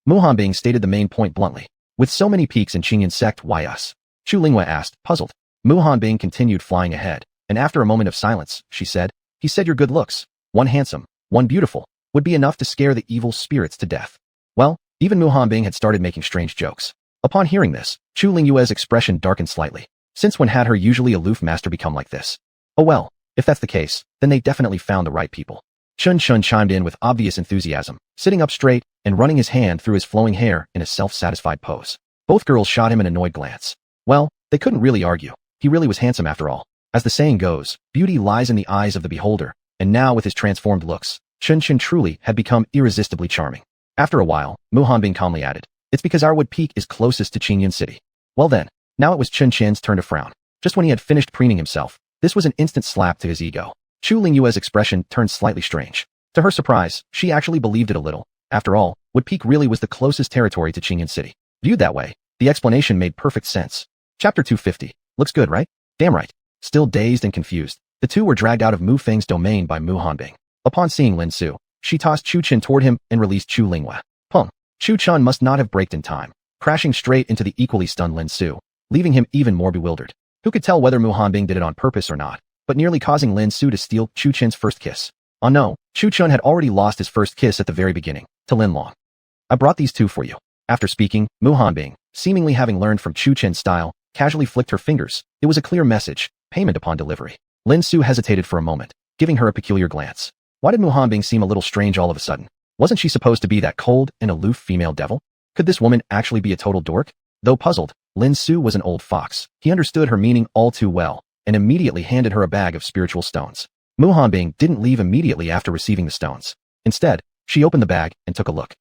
Mu Hanbing stated the main point bluntly. With so many peaks in Qingyan sect, why us? Chu Lingyue asked, puzzled. Mu Hanbing continued flying ahead, and after a moment of silence, she said, he said your good looks, one handsome, one beautiful, would be enough to scare the evil spirits to death. Well, even Mu Hanbing had started making strange jokes. Upon hearing this, Chu Lingyue's expression darkened slightly. Since when had her usually aloof master become like this? Oh well, if that's the case, then they definitely found the right people. Qin Shun chimed in with obvious enthusiasm, sitting up straight and running his hand through his flowing hair in a self-satisfied pose. Both girls shot him an annoyed glance. Well, they couldn't really argue. He really was handsome after all. As the saying goes, beauty lies in the eyes of the beholder, and now with his transformed looks, Qin Shun truly had become irresistibly charming. After a while, Mu Hanbing calmly added, it's because our Wood Peak is closest to Qingyan City. Well then, now it was Qin Shun's turn to frown. Just when he had finished preening himself, this was an instant slap to his ego. Chu Lingyue's expression turned slightly strange. To her surprise, she actually believed it a little. After all, Wood Peak really was the closest territory to Qingyan City. Viewed that way, the explanation made perfect sense. Chapter 250. Looks good, right? Damn right. Still dazed and confused, the two were dragged out of Mu Feng's domain by Mu Hanbing. Upon seeing Lin Su, she tossed Chu Chen toward him and released Chu Linghua. Pung. Chu Chen must not have braked in time, crashing straight into the equally stunned Lin Su, leaving him even more bewildered. Who could tell whether Mu Hanbing did it on purpose or not, but nearly causing Lin Su to steal Chu Chen's first kiss. Oh no, Chu Chen had already lost his first kiss at the very beginning, to Lin Long. I brought these two for you. After speaking, Mu Hanbing, seemingly having learned from Chu Chen's style, casually flicked her fingers. It was a clear message, payment upon delivery. Lin Su hesitated for a moment, giving her a peculiar glance. Why did Mu Hanbing seem a little strange all of a sudden? Wasn't she supposed to be that cold and aloof female devil? Could this woman actually be a total dork? Though puzzled, Lin Su was an old fox. He understood her meaning all too well, and immediately handed her a bag of spiritual stones. Mu Hanbing didn't leave immediately after receiving the stones. Instead, she opened the bag and took a look.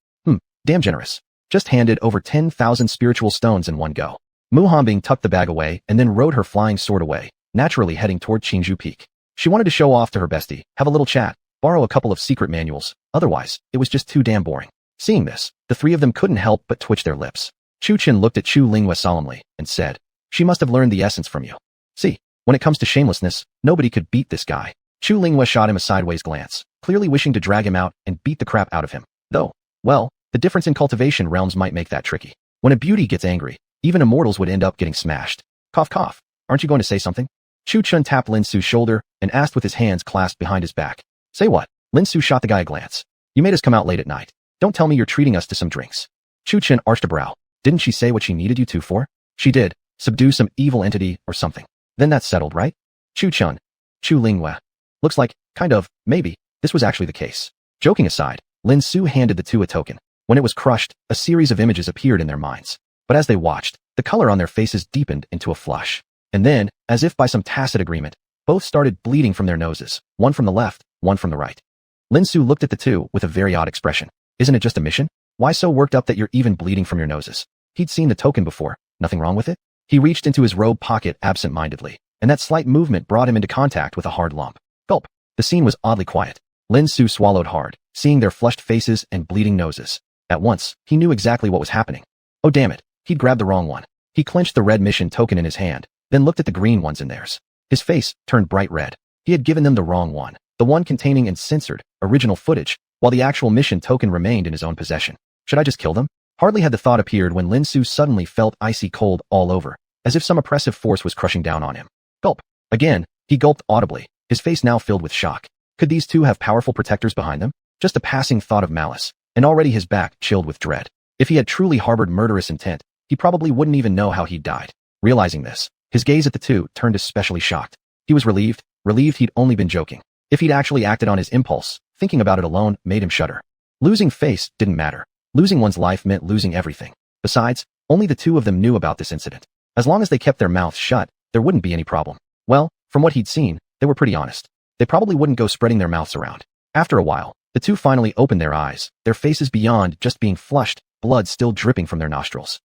Damn generous. Just handed over 10,000 spiritual stones in one go. Mu Hanbing tucked the bag away and then rode her flying sword away, naturally heading toward Qingzhou Peak. She wanted to show off to her bestie, have a little chat, borrow a couple of secret manuals, otherwise, it was just too damn boring. Seeing this, the three of them couldn't help but twitch their lips. Chu Chen looked at Chu Linghua solemnly and said, "She must have learned the essence from you. See, when it comes to shamelessness, nobody could beat this guy." Chu Linghua shot him a sideways glance, clearly wishing to drag him out and beat the crap out of him. Though, well, the difference in cultivation realms might make that tricky. When a beauty gets angry, even immortals would end up getting smashed. Cough cough. Aren't you going to say something? Chu Chen tapped Lin Su's shoulder and asked with his hands clasped behind his back. Say what? Lin Su shot the guy a glance. You made us come out late at night. Don't tell me you're treating us to some drinks. Chu Chen arched a brow. Didn't she say what she needed you to for? She did. Subdue some evil entity or something. Then that's settled, right? Chu Chen. Chu Linghua. Looks like, kind of, maybe, this was actually the case. Joking aside, Lin Su handed the two a token. When it was crushed, a series of images appeared in their minds. But as they watched, the color on their faces deepened into a flush. And then, as if by some tacit agreement, both started bleeding from their noses, one from the left, one from the right. Lin Su looked at the two with a very odd expression. Isn't it just a mission? Why so worked up that you're even bleeding from your noses? He'd seen the token before, nothing wrong with it? He reached into his robe pocket absent-mindedly, and that slight movement brought him into contact with a hard lump. Gulp. The scene was oddly quiet. Lin Su swallowed hard, seeing their flushed faces and bleeding noses. At once, he knew exactly what was happening. Oh damn it, he'd grabbed the wrong one. He clenched the red mission token in his hand, then looked at the green ones in theirs. His face turned bright red. He had given them the wrong one, the one containing uncensored, original footage, while the actual mission token remained in his own possession. Should I just kill them? Hardly had the thought appeared when Lin Su suddenly felt icy cold all over, as if some oppressive force was crushing down on him. Gulp. Again, he gulped audibly, his face now filled with shock. Could these two have powerful protectors behind them? Just a passing thought of malice, and already his back chilled with dread. If he had truly harbored murderous intent, he probably wouldn't even know how he'd died. Realizing this, his gaze at the two turned especially shocked. He was relieved he'd only been joking. If he'd actually acted on his impulse, thinking about it alone made him shudder. Losing face didn't matter. Losing one's life meant losing everything. Besides, only the two of them knew about this incident. As long as they kept their mouths shut, there wouldn't be any problem. Well, from what he'd seen, they were pretty honest. They probably wouldn't go spreading their mouths around. After a while, the two finally opened their eyes, their faces beyond just being flushed, blood still dripping from their nostrils.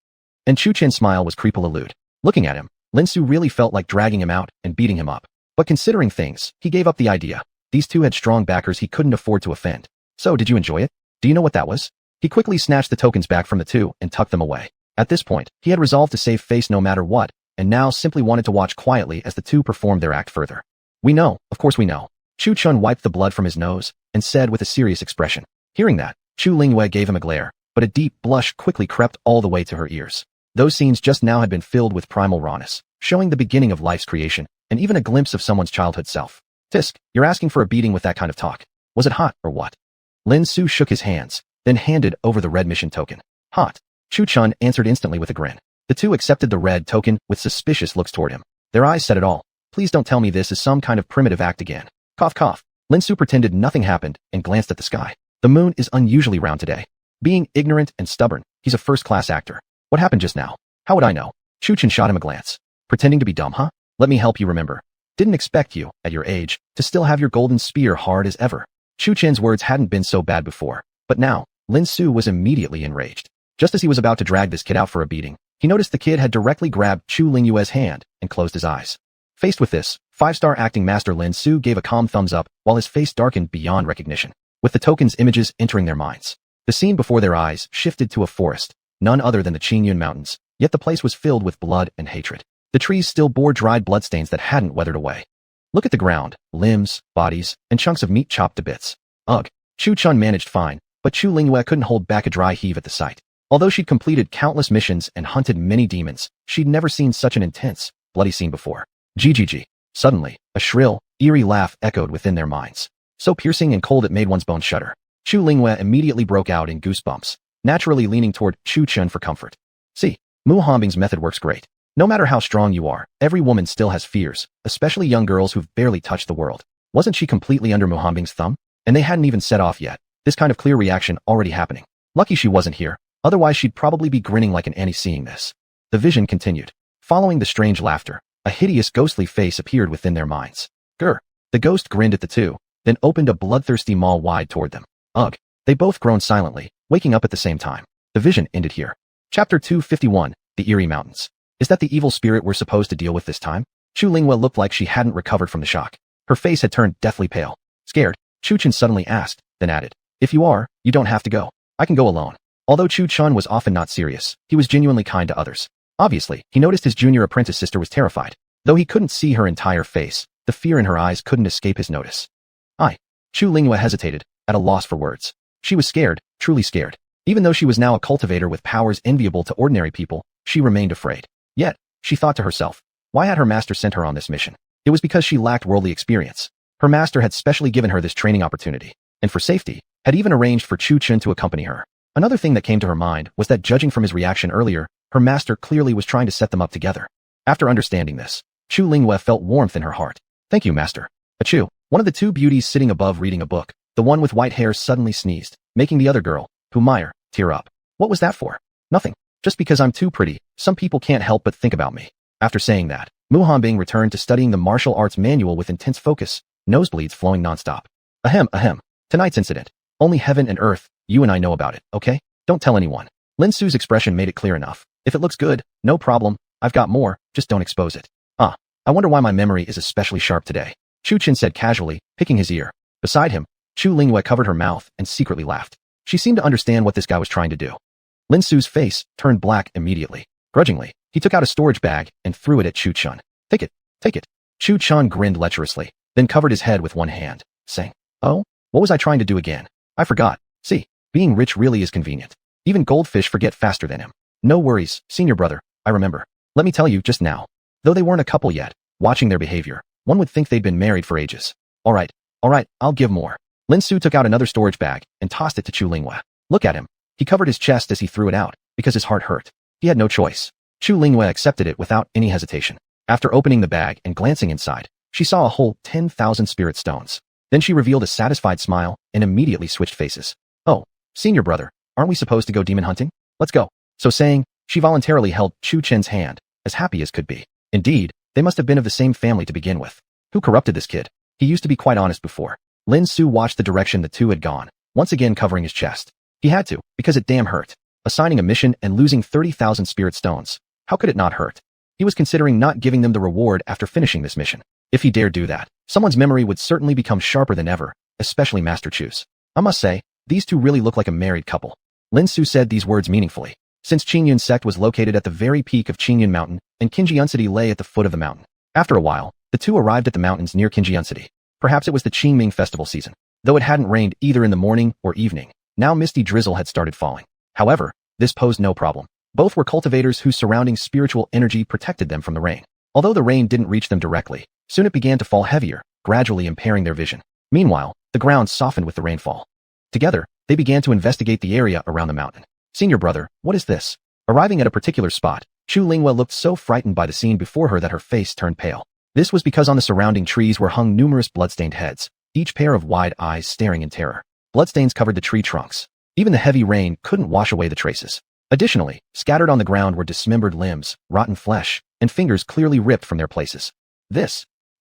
And Chu Chen's smile was creepily lewd. Looking at him, Lin Su really felt like dragging him out and beating him up. But considering things, he gave up the idea. These two had strong backers he couldn't afford to offend. So did you enjoy it? Do you know what that was? He quickly snatched the tokens back from the two and tucked them away. At this point, he had resolved to save face no matter what, and now simply wanted to watch quietly as the two performed their act further. We know, of course we know. Chu Chen wiped the blood from his nose and said with a serious expression. Hearing that, Chu Linghua gave him a glare, but a deep blush quickly crept all the way to her ears. Those scenes just now had been filled with primal rawness, showing the beginning of life's creation, and even a glimpse of someone's childhood self. Tisk, you're asking for a beating with that kind of talk. Was it hot, or what? Lin Su shook his hands, then handed over the red mission token. Hot. Chu Chen answered instantly with a grin. The two accepted the red token with suspicious looks toward him. Their eyes said it all. Please don't tell me this is some kind of primitive act again. Cough cough. Lin Su pretended nothing happened and glanced at the sky. The moon is unusually round today. Being ignorant and stubborn, he's a first-class actor. What happened just now? How would I know? Chu Chen shot him a glance. Pretending to be dumb, huh? Let me help you remember. Didn't expect you, at your age, to still have your golden spear hard as ever. Chu Chen's words hadn't been so bad before, but now, Lin Su was immediately enraged. Just as he was about to drag this kid out for a beating, he noticed the kid had directly grabbed Chu Linghua's hand and closed his eyes. Faced with this, five-star acting master Lin Su gave a calm thumbs up while his face darkened beyond recognition, with the token's images entering their minds. The scene before their eyes shifted to a forest, none other than the Qingyun Mountains, yet the place was filled with blood and hatred. The trees still bore dried bloodstains that hadn't weathered away. Look at the ground, limbs, bodies, and chunks of meat chopped to bits. Ugh. Chu Chun managed fine, but Chu Lingyue couldn't hold back a dry heave at the sight. Although she'd completed countless missions and hunted many demons, she'd never seen such an intense, bloody scene before. GGG. Suddenly, a shrill, eerie laugh echoed within their minds. So piercing and cold it made one's bones shudder. Chu Lingyue immediately broke out in goosebumps, naturally leaning toward Chu Chun for comfort. See, Mu Hongbing's method works great. No matter how strong you are, every woman still has fears, especially young girls who've barely touched the world. Wasn't she completely under Mu Hongbing's thumb? And they hadn't even set off yet. This kind of clear reaction already happening. Lucky she wasn't here, otherwise she'd probably be grinning like an Annie seeing this. The vision continued. Following the strange laughter, a hideous ghostly face appeared within their minds. Grr. The ghost grinned at the two, then opened a bloodthirsty maw wide toward them. Ugh. They both groaned silently, waking up at the same time. The vision ended here. Chapter 251, The Eerie Mountains. Is that the evil spirit we're supposed to deal with this time? Chu Lingyue looked like she hadn't recovered from the shock. Her face had turned deathly pale. Scared, Chu Chun suddenly asked, then added, if you are, you don't have to go. I can go alone. Although Chu Chun was often not serious, he was genuinely kind to others. Obviously, he noticed his junior apprentice sister was terrified. Though he couldn't see her entire face, the fear in her eyes couldn't escape his notice. Chu Lingyue hesitated, at a loss for words. She was scared, truly scared. Even though she was now a cultivator with powers enviable to ordinary people, she remained afraid. Yet, she thought to herself, why had her master sent her on this mission? It was because she lacked worldly experience. Her master had specially given her this training opportunity, and for safety, had even arranged for Chu Chun to accompany her. Another thing that came to her mind was that judging from his reaction earlier, her master clearly was trying to set them up together. After understanding this, Chu Lingyue felt warmth in her heart. Thank you, master. Achu. One of the two beauties sitting above reading a book, the one with white hair suddenly sneezed, making the other girl, Humiliation, tear up. What was that for? Nothing. Just because I'm too pretty, some people can't help but think about me. After saying that, Mu Hongbing returned to studying the martial arts manual with intense focus, nosebleeds flowing nonstop. Ahem. Tonight's incident. Only heaven and earth, you and I know about it, okay? Don't tell anyone. Lin Su's expression made it clear enough. If it looks good, no problem. I've got more, just don't expose it. I wonder why my memory is especially sharp today. Chu Chun said casually, picking his ear. Beside him, Chu Lingyue covered her mouth and secretly laughed. She seemed to understand what this guy was trying to do. Lin Su's face turned black immediately. Grudgingly, he took out a storage bag and threw it at Chu Chun. Take it. Chu Chun grinned lecherously, then covered his head with one hand, saying, oh, what was I trying to do again? I forgot. See, being rich really is convenient. Even goldfish forget faster than him. No worries, senior brother, I remember. Let me tell you just now. Though they weren't a couple yet, watching their behavior, one would think they'd been married for ages. All right, I'll give more. Lin Su took out another storage bag and tossed it to Chu Lingyue. Look at him. He covered his chest as he threw it out, because his heart hurt. He had no choice. Chu Lingyue accepted it without any hesitation. After opening the bag and glancing inside, she saw a whole 10,000 spirit stones. Then she revealed a satisfied smile and immediately switched faces. Oh, senior brother, aren't we supposed to go demon hunting? Let's go. So saying, she voluntarily held Chu Chen's hand, as happy as could be. Indeed, they must have been of the same family to begin with. Who corrupted this kid? He used to be quite honest before. Lin Su watched the direction the two had gone, once again covering his chest. He had to, because it damn hurt. Assigning a mission and losing 30,000 spirit stones. How could it not hurt? He was considering not giving them the reward after finishing this mission. If he dared do that, someone's memory would certainly become sharper than ever, especially Master Chu's. I must say, these two really look like a married couple. Lin Su said these words meaningfully. Since Qingyun sect was located at the very peak of Qingyun Mountain, and Qinjian City lay at the foot of the mountain. After a while, the two arrived at the mountains near Qinjian City. Perhaps it was the Qingming festival season. Though it hadn't rained either in the morning or evening, now misty drizzle had started falling. However, this posed no problem. Both were cultivators whose surrounding spiritual energy protected them from the rain. Although the rain didn't reach them directly, soon it began to fall heavier, gradually impairing their vision. Meanwhile, the ground softened with the rainfall. Together, they began to investigate the area around the mountain. Senior brother, what is this? Arriving at a particular spot, Chu Lingyue looked so frightened by the scene before her that her face turned pale. This was because on the surrounding trees were hung numerous bloodstained heads, each pair of wide eyes staring in terror. Bloodstains covered the tree trunks. Even the heavy rain couldn't wash away the traces. Additionally, scattered on the ground were dismembered limbs, rotten flesh, and fingers clearly ripped from their places.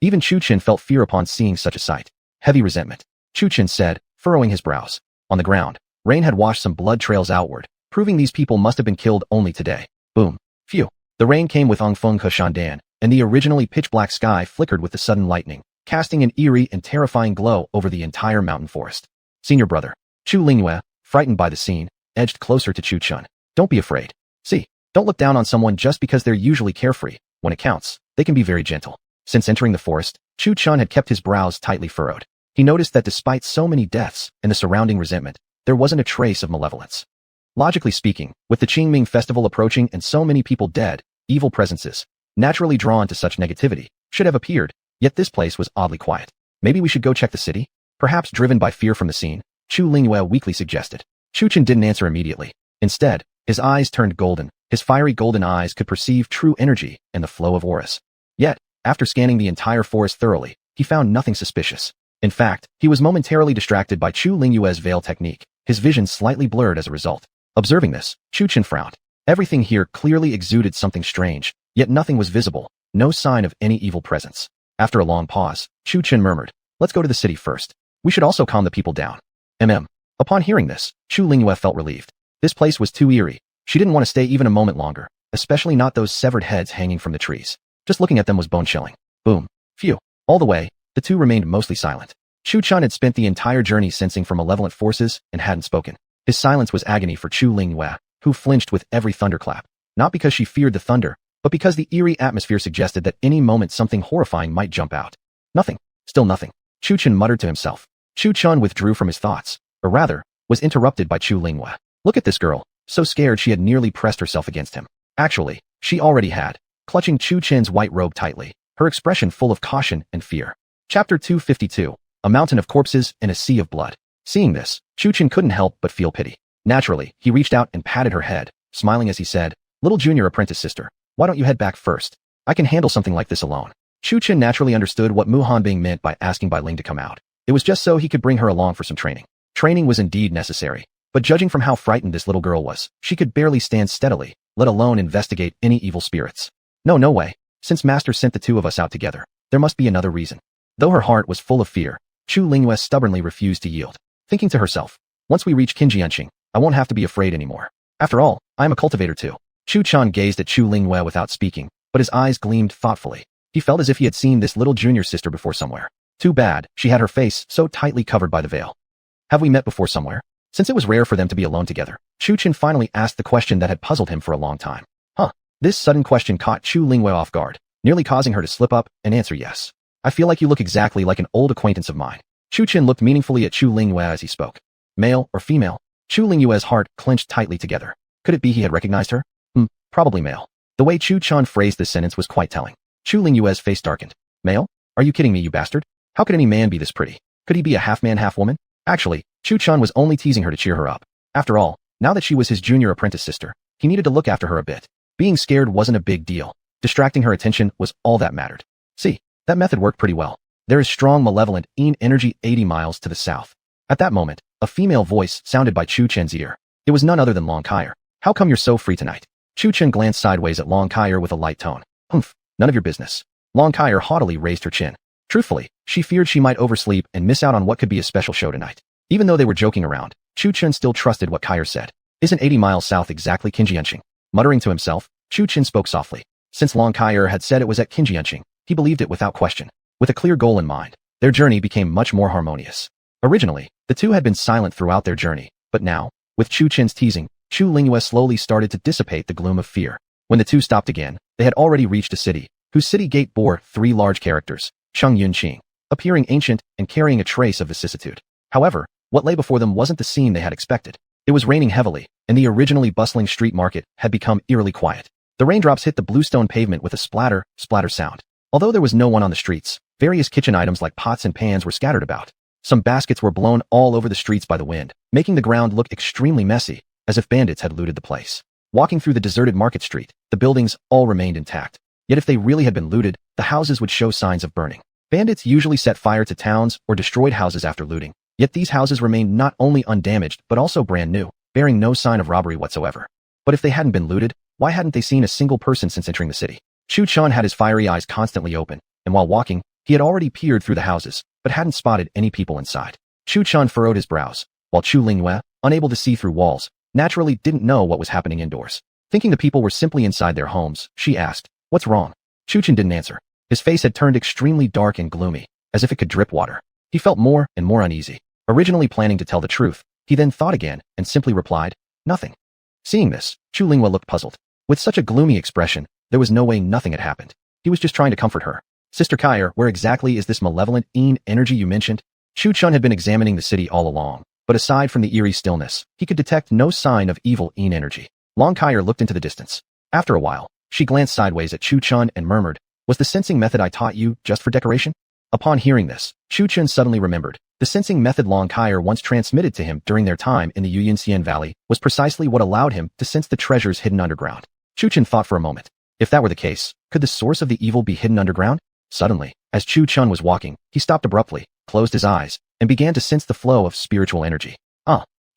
Even Chu Chen felt fear upon seeing such a sight. Heavy resentment. Chu Chen said, furrowing his brows. On the ground, rain had washed some blood trails outward, proving these people must have been killed only today. Boom. Phew. The rain came with Ongfeng He Shandan, and the originally pitch-black sky flickered with the sudden lightning, casting an eerie and terrifying glow over the entire mountain forest. Senior brother, Chu Lingyue, frightened by the scene, edged closer to Chu Chun. Don't be afraid. See, don't look down on someone just because they're usually carefree. When it counts, they can be very gentle. Since entering the forest, Chu Chun had kept his brows tightly furrowed. He noticed that despite so many deaths and the surrounding resentment, there wasn't a trace of malevolence. Logically speaking, with the Qingming festival approaching and so many people dead, evil presences, naturally drawn to such negativity, should have appeared, yet this place was oddly quiet. Maybe we should go check the city? Perhaps driven by fear from the scene, Chu Lingyue weakly suggested. Chu Chen didn't answer immediately. Instead, his eyes turned golden. His fiery golden eyes could perceive true energy and the flow of auras. Yet, after scanning the entire forest thoroughly, he found nothing suspicious. In fact, he was momentarily distracted by Chu Lingyue's veil technique, his vision slightly blurred as a result. Observing this, Chu Chen frowned. Everything here clearly exuded something strange, yet nothing was visible, no sign of any evil presence. After a long pause, Chu Chen murmured, "Let's go to the city first. We should also calm the people down." Upon hearing this, Chu Lingyue felt relieved. This place was too eerie. She didn't want to stay even a moment longer, especially not those severed heads hanging from the trees. Just looking at them was bone-chilling. Boom. Phew. All the way, the two remained mostly silent. Chu Chun had spent the entire journey sensing for malevolent forces and hadn't spoken. His silence was agony for Chu Lingyue, who flinched with every thunderclap. Not because she feared the thunder, but because the eerie atmosphere suggested that any moment something horrifying might jump out. Nothing. Still nothing. Chu Chen muttered to himself. Chu Chun withdrew from his thoughts, or rather, was interrupted by Chu Lingyue. Look at this girl, so scared she had nearly pressed herself against him. Actually, she already had, clutching Chu Chen's white robe tightly, her expression full of caution and fear. Chapter 252, A Mountain of Corpses and a Sea of Blood. Seeing this, Chu Chen couldn't help but feel pity. Naturally, he reached out and patted her head, smiling as he said, "Little junior apprentice sister, why don't you head back first? I can handle something like this alone." Chu Chen naturally understood what Mu Hanbing meant by asking Bai Ling to come out. It was just so he could bring her along for some training. Training was indeed necessary, but judging from how frightened this little girl was, she could barely stand steadily, let alone investigate any evil spirits. No way. Since Master sent the two of us out together, there must be another reason. Though her heart was full of fear, Chu Lingyue stubbornly refused to yield. Thinking to herself, once we reach Qinjianqing, I won't have to be afraid anymore. After all, I am a cultivator too. Chu Chan gazed at Chu Lingyue without speaking, but his eyes gleamed thoughtfully. He felt as if he had seen this little junior sister before somewhere. Too bad, she had her face so tightly covered by the veil. Have we met before somewhere? Since it was rare for them to be alone together, Chu Chen finally asked the question that had puzzled him for a long time. This sudden question caught Chu Lingyue off guard, nearly causing her to slip up and answer yes. I feel like you look exactly like an old acquaintance of mine. Chu Chen looked meaningfully at Chu Lingyue as he spoke. Male or female? Chu Lingyue's heart clenched tightly together. Could it be he had recognized her? Probably male. The way Chu Chan phrased this sentence was quite telling. Chu Lingyue's face darkened. Male? Are you kidding me, you bastard? How could any man be this pretty? Could he be a half-man, half-woman? Actually, Chu Chan was only teasing her to cheer her up. After all, now that she was his junior apprentice sister, he needed to look after her a bit. Being scared wasn't a big deal. Distracting her attention was all that mattered. See, that method worked pretty well. There is strong malevolent energy 80 miles to the south. At that moment, a female voice sounded by Chu Chen's ear. It was none other than Long Kaier. How come you're so free tonight? Chu Chen glanced sideways at Long Kaier with a light tone. None of your business. Long Kaier haughtily raised her chin. Truthfully, she feared she might oversleep and miss out on what could be a special show tonight. Even though they were joking around, Chu Chen still trusted what Kaier said. Isn't 80 miles south exactly Qinjianqing? Muttering to himself, Chu Chen spoke softly. Since Long Kaier had said it was at Qinjianqing, he believed it without question. With a clear goal in mind, their journey became much more harmonious. Originally, the two had been silent throughout their journey, but now, with Chu Chen's teasing, Chu Lingyue slowly started to dissipate the gloom of fear. When the two stopped again, they had already reached a city, whose city gate bore 3 large characters, Cheng Yun Qing, appearing ancient and carrying a trace of vicissitude. However, what lay before them wasn't the scene they had expected. It was raining heavily, and the originally bustling street market had become eerily quiet. The raindrops hit the bluestone pavement with a splatter sound. Although there was no one on the streets, various kitchen items like pots and pans were scattered about. Some baskets were blown all over the streets by the wind, making the ground look extremely messy, as if bandits had looted the place. Walking through the deserted market street, the buildings all remained intact. Yet if they really had been looted, the houses would show signs of burning. Bandits usually set fire to towns or destroyed houses after looting. Yet these houses remained not only undamaged but also brand new, bearing no sign of robbery whatsoever. But if they hadn't been looted, why hadn't they seen a single person since entering the city? Chu Chan had his fiery eyes constantly open, and while walking, he had already peered through the houses, but hadn't spotted any people inside. Chu Chan furrowed his brows, while Chu Lingyue, unable to see through walls, naturally didn't know what was happening indoors. Thinking the people were simply inside their homes, she asked, "What's wrong?" Chu Chen didn't answer. His face had turned extremely dark and gloomy, as if it could drip water. He felt more and more uneasy. Originally planning to tell the truth, He then thought again and simply replied, "Nothing." Seeing this, Chu Linghua looked puzzled. With such a gloomy expression, there was no way nothing had happened. He was just trying to comfort her. "Sister Kyer, where exactly is this malevolent energy you mentioned?" Chu Chun had been examining the city all along, but aside from the eerie stillness, he could detect no sign of evil energy. Long Kyer looked into the distance. After a while, she glanced sideways at Chu Chun and murmured, "Was the sensing method I taught you just for decoration?" Upon hearing this, Chu Chun suddenly remembered. The sensing method Long Kyer once transmitted to him during their time in the Yuyanxian Valley was precisely what allowed him to sense the treasures hidden underground. Chu Chun thought for a moment. If that were the case, could the source of the evil be hidden underground? Suddenly, as Chu Chun was walking, he stopped abruptly, closed his eyes, and began to sense the flow of spiritual energy.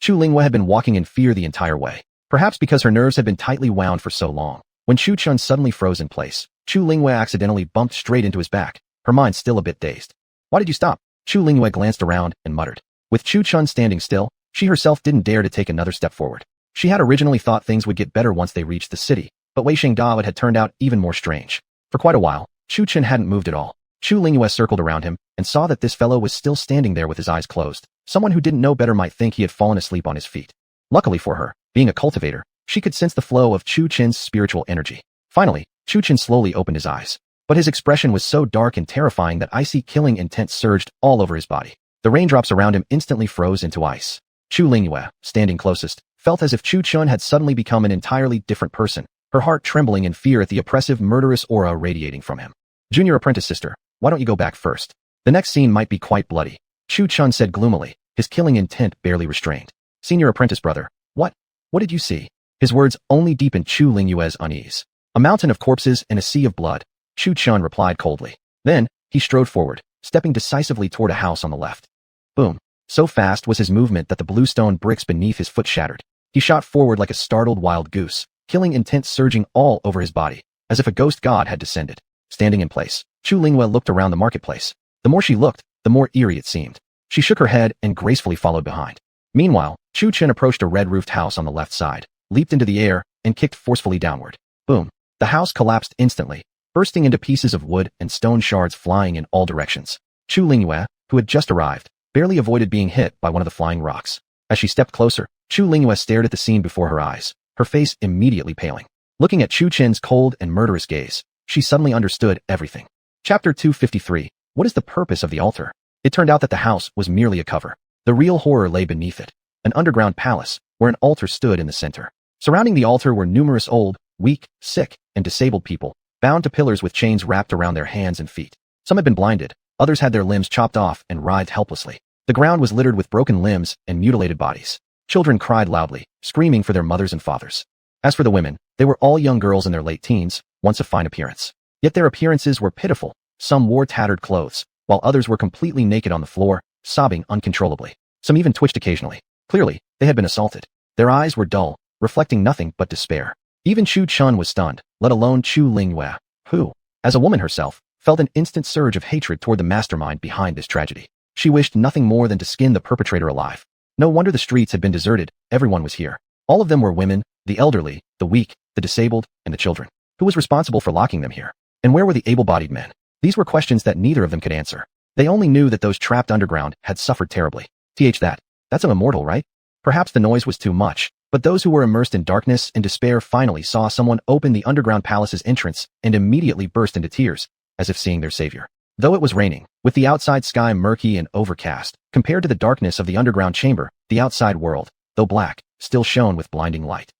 Chu Linghua had been walking in fear the entire way, perhaps because her nerves had been tightly wound for so long. When Chu Chun suddenly froze in place, Chu Linghua accidentally bumped straight into his back, her mind still a bit dazed. "Why did you stop?" Chu Linghua glanced around and muttered. With Chu Chun standing still, she herself didn't dare to take another step forward. She had originally thought things would get better once they reached the city, but Wei Shengdao had turned out even more strange. For quite a while, Chu Chun hadn't moved at all. Chu Linghua circled around him and saw that this fellow was still standing there with his eyes closed. Someone who didn't know better might think he had fallen asleep on his feet. Luckily for her, being a cultivator, she could sense the flow of Chu Chin's spiritual energy. Finally, Chu Chin slowly opened his eyes. But his expression was so dark and terrifying that icy killing intent surged all over his body. The raindrops around him instantly froze into ice. Chu Linghua, standing closest, felt as if Chu Chun had suddenly become an entirely different person, her heart trembling in fear at the oppressive, murderous aura radiating from him. "Junior apprentice sister, why don't you go back first? The next scene might be quite bloody," Chu Chun said gloomily, his killing intent barely restrained. "Senior apprentice brother, what did you see?" His words only deepened Chu Linghua's unease. "A mountain of corpses and a sea of blood," Chu Chun replied coldly. Then, he strode forward, stepping decisively toward a house on the left. Boom. So fast was his movement that the bluestone bricks beneath his foot shattered. He shot forward like a startled wild goose, killing intent surging all over his body, as if a ghost god had descended. Standing in place, Chu Linghua looked around the marketplace. The more she looked, the more eerie it seemed. She shook her head and gracefully followed behind. Meanwhile, Chu Chen approached a red-roofed house on the left side, leaped into the air, and kicked forcefully downward. Boom. The house collapsed instantly, bursting into pieces of wood and stone shards flying in all directions. Chu Linghua, who had just arrived, barely avoided being hit by one of the flying rocks. As she stepped closer, Chu Linghua stared at the scene before her eyes, her face immediately paling. Looking at Chu Chen's cold and murderous gaze, she suddenly understood everything. Chapter 253. What is the purpose of the altar? It turned out that the house was merely a cover. The real horror lay beneath it. An underground palace, where an altar stood in the center. Surrounding the altar were numerous old, weak, sick, and disabled people, bound to pillars with chains wrapped around their hands and feet. Some had been blinded, others had their limbs chopped off and writhed helplessly. The ground was littered with broken limbs and mutilated bodies. Children cried loudly, screaming for their mothers and fathers. As for the women, they were all young girls in their late teens, once of fine appearance. Yet their appearances were pitiful. Some wore tattered clothes, while others were completely naked on the floor, sobbing uncontrollably. Some even twitched occasionally. Clearly, they had been assaulted. Their eyes were dull, reflecting nothing but despair. Even Chu Chun was stunned, let alone Chu Linghua, who, as a woman herself, felt an instant surge of hatred toward the mastermind behind this tragedy. She wished nothing more than to skin the perpetrator alive. No wonder the streets had been deserted, everyone was here. All of them were women, the elderly, the weak, the disabled, and the children. Who was responsible for locking them here? And where were the able-bodied men? These were questions that neither of them could answer. They only knew that those trapped underground had suffered terribly. That's an immortal, right? Perhaps the noise was too much, but those who were immersed in darkness and despair finally saw someone open the underground palace's entrance and immediately burst into tears, as if seeing their savior. Though it was raining, with the outside sky murky and overcast, compared to the darkness of the underground chamber, the outside world, though black, still shone with blinding light.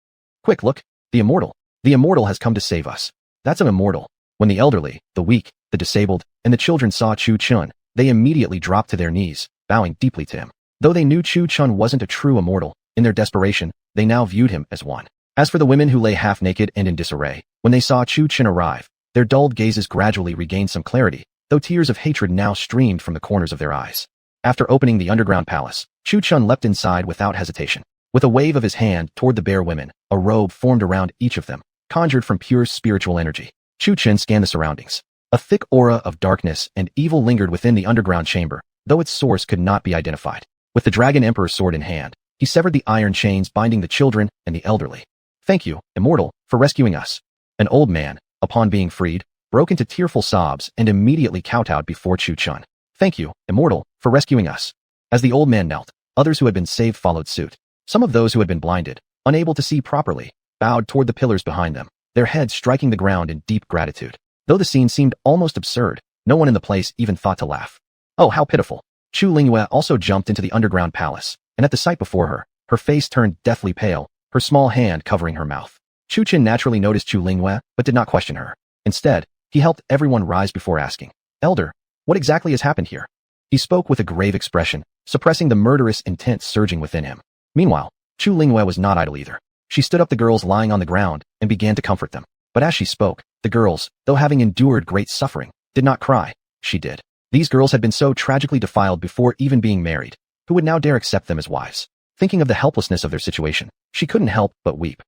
Quick, look, the immortal. The immortal has come to save us. That's an immortal. When the elderly, the weak, the disabled, and the children saw Chu Chun, they immediately dropped to their knees, bowing deeply to him. Though they knew Chu Chun wasn't a true immortal, in their desperation, they now viewed him as one. As for the women who lay half-naked and in disarray, when they saw Chu Chun arrive, their dulled gazes gradually regained some clarity, though tears of hatred now streamed from the corners of their eyes. After opening the underground palace, Chu Chun leapt inside without hesitation. With a wave of his hand toward the bare women, a robe formed around each of them, conjured from pure spiritual energy. Chu Chun scanned the surroundings. A thick aura of darkness and evil lingered within the underground chamber, though its source could not be identified. With the Dragon Emperor's sword in hand, he severed the iron chains binding the children and the elderly. "Thank you, Immortal, for rescuing us." An old man, upon being freed, broke into tearful sobs and immediately kowtowed before Chu Chun. "Thank you, Immortal, for rescuing us." As the old man knelt, Others who had been saved followed suit. Some of those who had been blinded, unable to see properly, bowed toward the pillars behind them, their heads striking the ground in deep gratitude. Though the scene seemed almost absurd, no one in the place even thought to laugh. Oh, how pitiful. Chu Lingyue also jumped into the underground palace, and at the sight before her, her face turned deathly pale, her small hand covering her mouth. Chu Qin naturally noticed Chu Lingyue, but did not question her. Instead, he helped everyone rise before asking, "Elder, what exactly has happened here?" He spoke with a grave expression, suppressing the murderous intent surging within him. Meanwhile, Chu Lingyue was not idle either. She stood up the girls lying on the ground and began to comfort them. But as she spoke, the girls, though having endured great suffering, did not cry. She did. These girls had been so tragically defiled before even being married. Who would now dare accept them as wives? Thinking of the helplessness of their situation, she couldn't help but weep.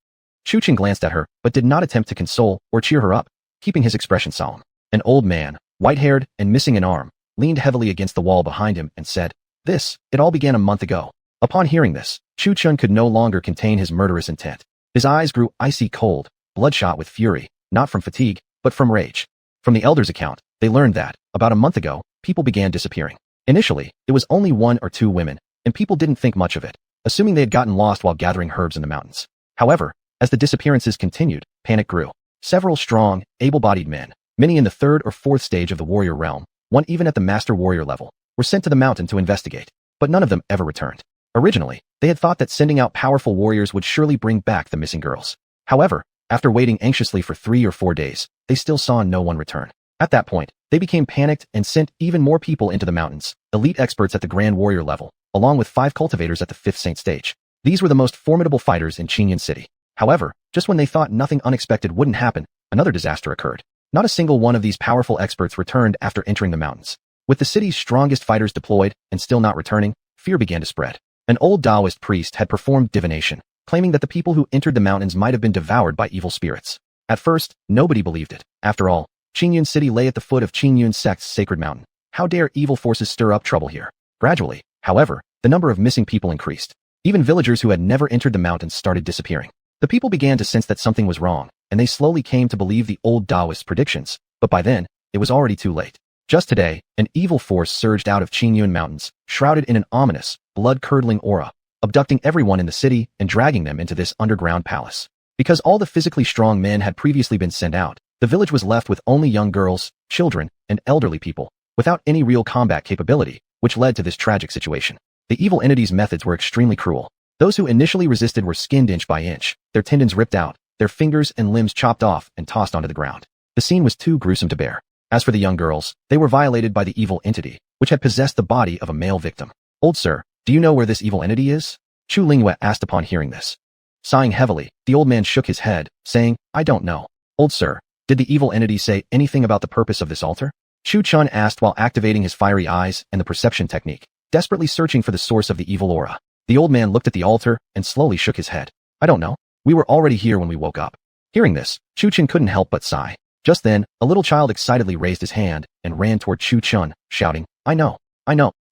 Chu Qin glanced at her, but did not attempt to console or cheer her up, keeping his expression solemn. An old man, white-haired and missing an arm, leaned heavily against the wall behind him and said, it all began a month ago." Upon hearing this, Chu Qin could no longer contain his murderous intent. His eyes grew icy cold, bloodshot with fury, not from fatigue, but from rage. From the elders' account, they learned that, about a month ago, people began disappearing. Initially, it was only 1 or 2 women, and people didn't think much of it, assuming they had gotten lost while gathering herbs in the mountains. However, as the disappearances continued, panic grew. Several strong, able-bodied men, many in the 3rd or 4th stage of the warrior realm, one even at the master warrior level, were sent to the mountain to investigate, but none of them ever returned. Originally, they had thought that sending out powerful warriors would surely bring back the missing girls. However, after waiting anxiously for 3 or 4 days, they still saw no one return. At that point, they became panicked and sent even more people into the mountains, elite experts at the Grand Warrior level, along with 5 cultivators at the 5th Saint stage. These were the most formidable fighters in Qingyun City. However, just when they thought nothing unexpected wouldn't happen, another disaster occurred. Not a single one of these powerful experts returned after entering the mountains. With the city's strongest fighters deployed and still not returning, fear began to spread. An old Taoist priest had performed divination, claiming that the people who entered the mountains might have been devoured by evil spirits. At first, nobody believed it. After all, Qingyun City lay at the foot of Qingyun sect's sacred mountain. How dare evil forces stir up trouble here? Gradually, however, the number of missing people increased. Even villagers who had never entered the mountains started disappearing. The people began to sense that something was wrong, and they slowly came to believe the old Taoist predictions, but by then, it was already too late. Just today, an evil force surged out of Qingyun Mountains, shrouded in an ominous, blood-curdling aura, abducting everyone in the city and dragging them into this underground palace. Because all the physically strong men had previously been sent out, the village was left with only young girls, children, and elderly people, without any real combat capability, which led to this tragic situation. The evil entity's methods were extremely cruel. Those who initially resisted were skinned inch by inch, their tendons ripped out, their fingers and limbs chopped off and tossed onto the ground. The scene was too gruesome to bear. As for the young girls, they were violated by the evil entity, which had possessed the body of a male victim. "Old sir, do you know where this evil entity is?" Chu Lingyue asked upon hearing this. Sighing heavily, the old man shook his head, saying, "I don't know." "Old sir, did the evil entity say anything about the purpose of this altar?" Chu Chun asked while activating his fiery eyes and the perception technique, desperately searching for the source of the evil aura. The old man looked at the altar and slowly shook his head. "I don't know. We were already here when we woke up." Hearing this, Chu Chun couldn't help but sigh. Just then, a little child excitedly raised his hand and ran toward Chu Chun, shouting, I know.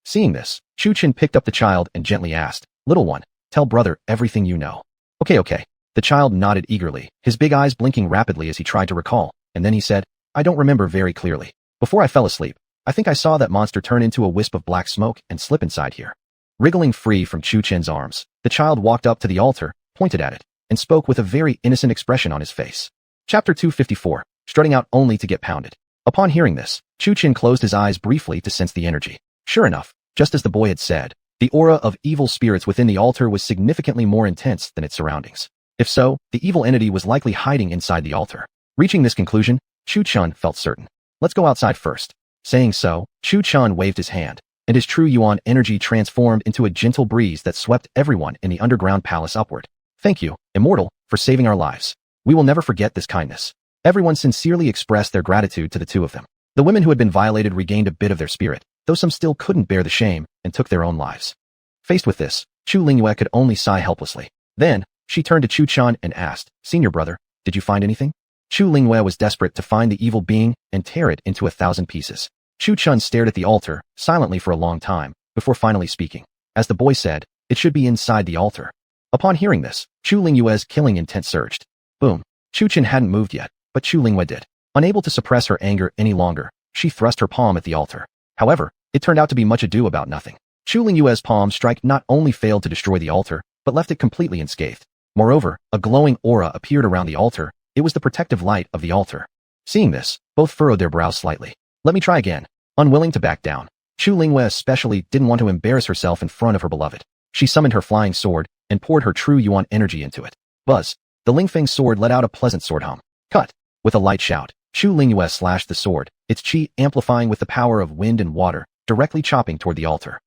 Seeing this, Chu Chun picked up the child and gently asked, "Little one, tell brother everything you know." Okay. The child nodded eagerly, his big eyes blinking rapidly as he tried to recall, and then he said, "I don't remember very clearly. Before I fell asleep, I think I saw that monster turn into a wisp of black smoke and slip inside here." Wriggling free from Chu Chen's arms, the child walked up to the altar, pointed at it, and spoke with a very innocent expression on his face. Chapter 254, Strutting Out Only to Get Pounded. Upon hearing this, Chu Chen closed his eyes briefly to sense the energy. Sure enough, just as the boy had said, the aura of evil spirits within the altar was significantly more intense than its surroundings. If so, the evil entity was likely hiding inside the altar. Reaching this conclusion, Chu Chun felt certain. "Let's go outside first." Saying so, Chu Chun waved his hand, and his true Yuan energy transformed into a gentle breeze that swept everyone in the underground palace upward. "Thank you, Immortal, for saving our lives. We will never forget this kindness." Everyone sincerely expressed their gratitude to the two of them. The women who had been violated regained a bit of their spirit, though some still couldn't bear the shame and took their own lives. Faced with this, Chu Lingyue could only sigh helplessly. Then, she turned to Chu Chan and asked, "Senior brother, did you find anything?" Chu Lingyue was desperate to find the evil being and tear it into 1,000 pieces. Chu Chun stared at the altar, silently for a long time, before finally speaking. As the boy said, it should be inside the altar. Upon hearing this, Chu Lingyue's killing intent surged. Boom. Chu Chen hadn't moved yet, but Chu Lingyue did. Unable to suppress her anger any longer, she thrust her palm at the altar. However, it turned out to be much ado about nothing. Chu Lingyue's palm strike not only failed to destroy the altar, but left it completely unscathed. Moreover, a glowing aura appeared around the altar. It was the protective light of the altar. Seeing this, both furrowed their brows slightly. Let me try again. Unwilling to back down, Chu Lingyue especially didn't want to embarrass herself in front of her beloved. She summoned her flying sword and poured her true yuan energy into it. Buzz! The Lingfeng sword let out a pleasant sword hum. Cut! With a light shout, Chu Lingyue slashed the sword, its chi amplifying with the power of wind and water, directly chopping toward the altar.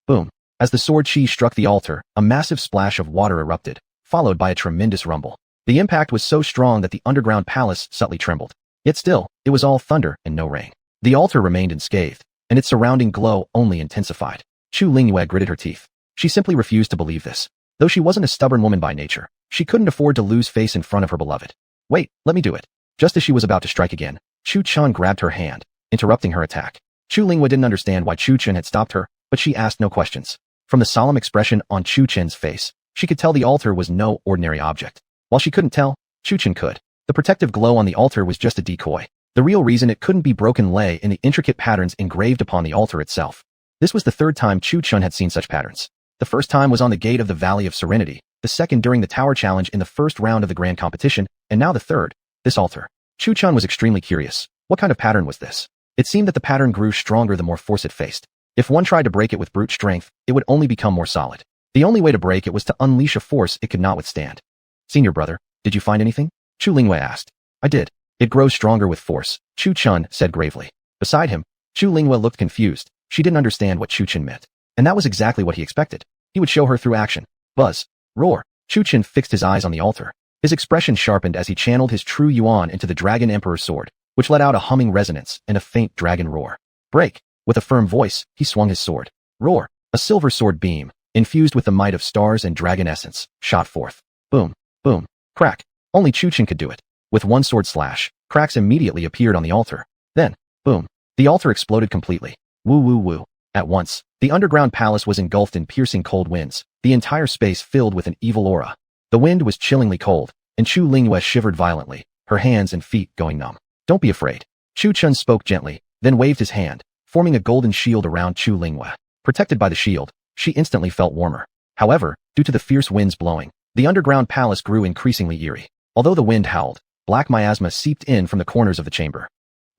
Boom! As the sword chi struck the altar, a massive splash of water erupted, followed by a tremendous rumble. The impact was so strong that the underground palace subtly trembled. Yet still, it was all thunder and no rain. The altar remained unscathed, and its surrounding glow only intensified. Chu Lingyue gritted her teeth. She simply refused to believe this. Though she wasn't a stubborn woman by nature, she couldn't afford to lose face in front of her beloved. Wait, let me do it. Just as she was about to strike again, Chu Chun grabbed her hand, interrupting her attack. Chu Lingyue didn't understand why Chu Chun had stopped her, but she asked no questions. From the solemn expression on Chu Chen's face, she could tell the altar was no ordinary object. While she couldn't tell, Chu Chen could. The protective glow on the altar was just a decoy. The real reason it couldn't be broken lay in the intricate patterns engraved upon the altar itself. This was the third time Chu Chun had seen such patterns. The first time was on the gate of the Valley of Serenity, the second during the Tower Challenge in the first round of the grand competition, and now the third, this altar. Chu Chun was extremely curious. What kind of pattern was this? It seemed that the pattern grew stronger the more force it faced. If one tried to break it with brute strength, it would only become more solid. The only way to break it was to unleash a force it could not withstand. Senior brother, did you find anything? Chu Lingyue asked. I did. It grows stronger with force, Chu Chun said gravely. Beside him, Chu Lingyue looked confused. She didn't understand what Chu Chun meant. And that was exactly what he expected. He would show her through action. Buzz. Roar. Chu Chun fixed his eyes on the altar. His expression sharpened as he channeled his true yuan into the Dragon Emperor's sword, which let out a humming resonance and a faint dragon roar. Break. With a firm voice, he swung his sword. Roar. A silver sword beam, infused with the might of stars and dragon essence, shot forth. Boom. Boom. Crack. Only Chu Chun could do it. With one sword slash, cracks immediately appeared on the altar. Then, boom. The altar exploded completely. Woo woo woo. At once, the underground palace was engulfed in piercing cold winds, the entire space filled with an evil aura. The wind was chillingly cold, and Chu Lingyue shivered violently, her hands and feet going numb. Don't be afraid. Chu Chun spoke gently, then waved his hand, forming a golden shield around Chu Lingyue. Protected by the shield, she instantly felt warmer. However, due to the fierce winds blowing, the underground palace grew increasingly eerie. Although the wind howled, black miasma seeped in from the corners of the chamber.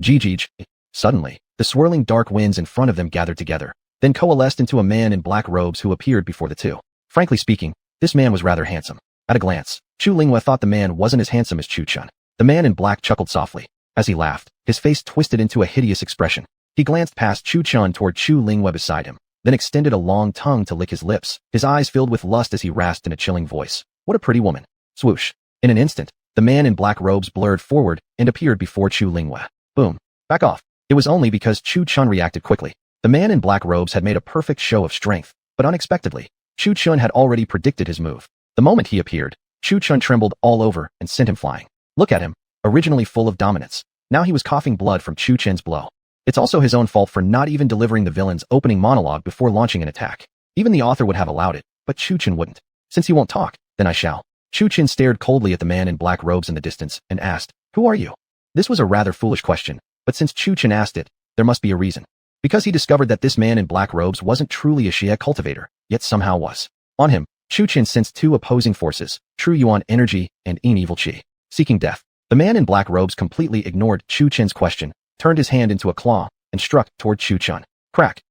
Gigi. Suddenly, the swirling dark winds in front of them gathered together, then coalesced into a man in black robes who appeared before the two. Frankly speaking, this man was rather handsome. At a glance, Chu Lingyue thought the man wasn't as handsome as Chu Chun. The man in black chuckled softly. As he laughed, his face twisted into a hideous expression. He glanced past Chu Chun toward Chu Lingyue beside him, then extended a long tongue to lick his lips, his eyes filled with lust as he rasped in a chilling voice. What a pretty woman. Swoosh. In an instant, the man in black robes blurred forward and appeared before Chu Lingyue. Boom. Back off. It was only because Chu Chun reacted quickly. The man in black robes had made a perfect show of strength, but unexpectedly, Chu Chun had already predicted his move. The moment he appeared, Chu Chun trembled all over and sent him flying. Look at him, originally full of dominance. Now he was coughing blood from Chu Chen's blow. It's also his own fault for not even delivering the villain's opening monologue before launching an attack. Even the author would have allowed it, but Chu Chen wouldn't. Since he won't talk, then I shall. Chu Chen stared coldly at the man in black robes in the distance and asked, Who are you? This was a rather foolish question, but since Chu Chen asked it, there must be a reason. Because he discovered that this man in black robes wasn't truly a Xie cultivator, yet somehow was. On him, Chu Chen sensed two opposing forces, true yuan energy and evil qi. Seeking death. The man in black robes completely ignored Chu Chen's question, turned his hand into a claw, and struck toward Chu Chun. Crack.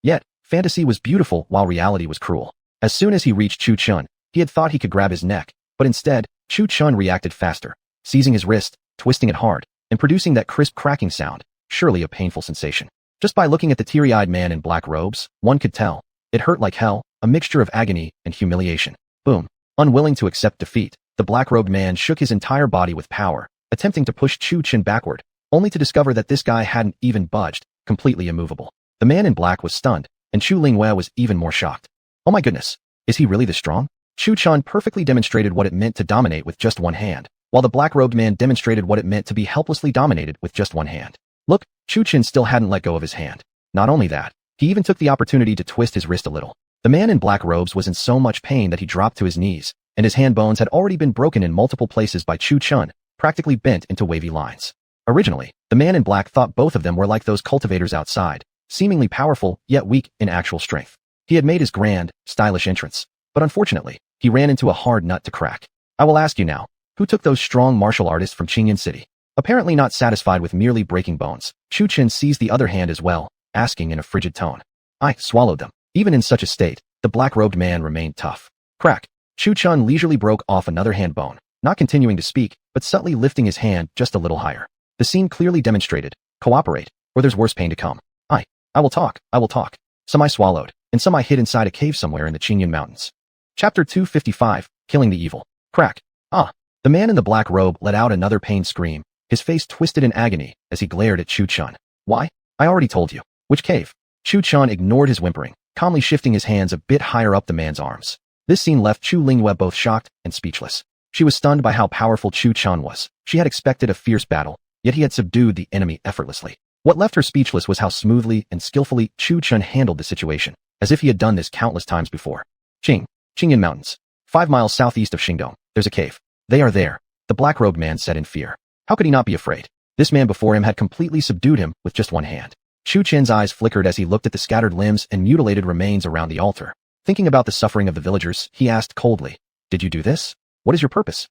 Yet, fantasy was beautiful while reality was cruel. As soon as he reached Chu Chun, he had thought he could grab his neck, but instead, Chu Chun reacted faster, seizing his wrist, twisting it hard, and producing that crisp cracking sound, surely a painful sensation. Just by looking at the teary-eyed man in black robes, one could tell. It hurt like hell, a mixture of agony and humiliation. Boom. Unwilling to accept defeat, the black-robed man shook his entire body with power, attempting to push Chu Chun backward, only to discover that this guy hadn't even budged, completely immovable. The man in black was stunned, and Chu Lingyue was even more shocked. Oh my goodness, is he really this strong? Chu Chun perfectly demonstrated what it meant to dominate with just one hand, while the black-robed man demonstrated what it meant to be helplessly dominated with just one hand. Look, Chu Chun still hadn't let go of his hand. Not only that, he even took the opportunity to twist his wrist a little. The man in black robes was in so much pain that he dropped to his knees, and his hand bones had already been broken in multiple places by Chu Chun, practically bent into wavy lines. Originally, the man in black thought both of them were like those cultivators outside, seemingly powerful, yet weak in actual strength. He had made his grand, stylish entrance, but unfortunately, he ran into a hard nut to crack. I will ask you now, who took those strong martial artists from Qingyan City? Apparently not satisfied with merely breaking bones, Chu Chen seized the other hand as well, asking in a frigid tone. I swallowed them. Even in such a state, the black-robed man remained tough. Crack. Chu Chen leisurely broke off another hand bone, not continuing to speak, but subtly lifting his hand just a little higher. The scene clearly demonstrated, cooperate, or there's worse pain to come. I will talk. Some I swallowed, and some I hid inside a cave somewhere in the Qingyan Mountains. Chapter 255, Killing the Evil. Crack. The man in the black robe let out another pained scream, his face twisted in agony as he glared at Chu Chen. Why? I already told you. Which cave? Chu Chen ignored his whimpering, calmly shifting his hands a bit higher up the man's arms. This scene left Chu Lingyue both shocked and speechless. She was stunned by how powerful Chu Chen was. She had expected a fierce battle, yet he had subdued the enemy effortlessly. What left her speechless was how smoothly and skillfully Chu Chen handled the situation, as if he had done this countless times before. Qingyan Mountains. 5 miles southeast of Xingdong, there's a cave. They are there, the black-robed man said in fear. How could he not be afraid? This man before him had completely subdued him with just one hand. Chu Chen's eyes flickered as he looked at the scattered limbs and mutilated remains around the altar. Thinking about the suffering of the villagers, he asked coldly, Did you do this? What is your purpose?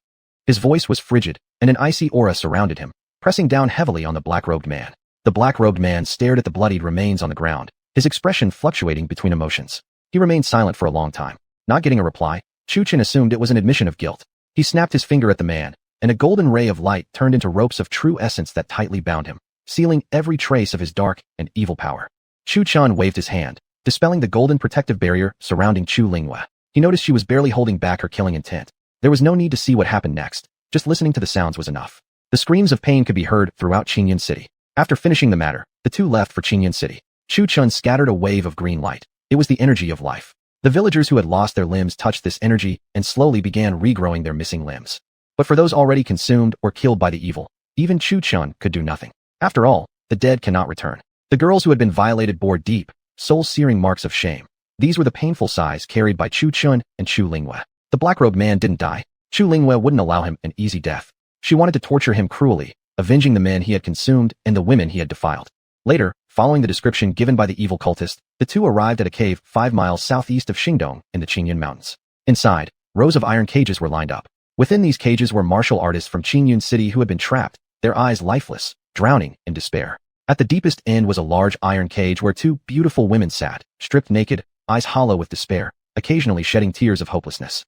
His voice was frigid, and an icy aura surrounded him, pressing down heavily on the black-robed man. The black-robed man stared at the bloodied remains on the ground, his expression fluctuating between emotions. He remained silent for a long time. Not getting a reply, Chu Chen assumed it was an admission of guilt. He snapped his finger at the man, and a golden ray of light turned into ropes of true essence that tightly bound him, sealing every trace of his dark and evil power. Chu Chen waved his hand, dispelling the golden protective barrier surrounding Chu Lingyue. He noticed she was barely holding back her killing intent. There was no need to see what happened next. Just listening to the sounds was enough. The screams of pain could be heard throughout Qingyan City. After finishing the matter, the two left for Qingyan City. Chu Chen scattered a wave of green light. It was the energy of life. The villagers who had lost their limbs touched this energy and slowly began regrowing their missing limbs. But for those already consumed or killed by the evil, even Chu Chen could do nothing. After all, the dead cannot return. The girls who had been violated bore deep, soul-searing marks of shame. These were the painful sighs carried by Chu Chen and Chu Lingyue. The black-robed man didn't die. Chu Lingyue wouldn't allow him an easy death. She wanted to torture him cruelly, avenging the men he had consumed and the women he had defiled. Later, following the description given by the evil cultist, the two arrived at a cave 5 miles southeast of Xingdong in the Qingyan Mountains. Inside, rows of iron cages were lined up. Within these cages were martial artists from Qingyan City who had been trapped, their eyes lifeless, drowning in despair. At the deepest end was a large iron cage where two beautiful women sat, stripped naked, eyes hollow with despair, occasionally shedding tears of hopelessness.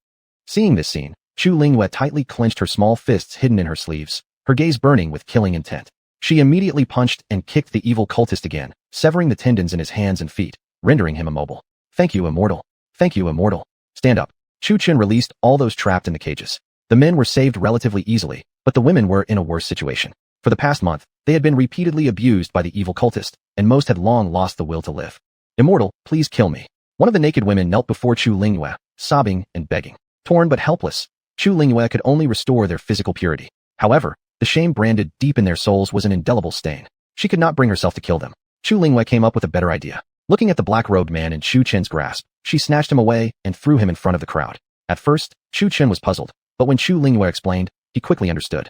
Seeing this scene, Chu Lingyue tightly clenched her small fists hidden in her sleeves, her gaze burning with killing intent. She immediately punched and kicked the evil cultist again, severing the tendons in his hands and feet, rendering him immobile. Thank you, Immortal. Thank you, Immortal. Stand up. Chu Chen released all those trapped in the cages. The men were saved relatively easily, but the women were in a worse situation. For the past month, they had been repeatedly abused by the evil cultist, and most had long lost the will to live. Immortal, please kill me. One of the naked women knelt before Chu Lingyue, sobbing and begging. Torn but helpless, Chu Lingyue could only restore their physical purity. However, the shame branded deep in their souls was an indelible stain. She could not bring herself to kill them. Chu Lingyue came up with a better idea. Looking at the black-robed man in Chu Chen's grasp, she snatched him away and threw him in front of the crowd. At first, Chu Chen was puzzled, but when Chu Lingyue explained, he quickly understood.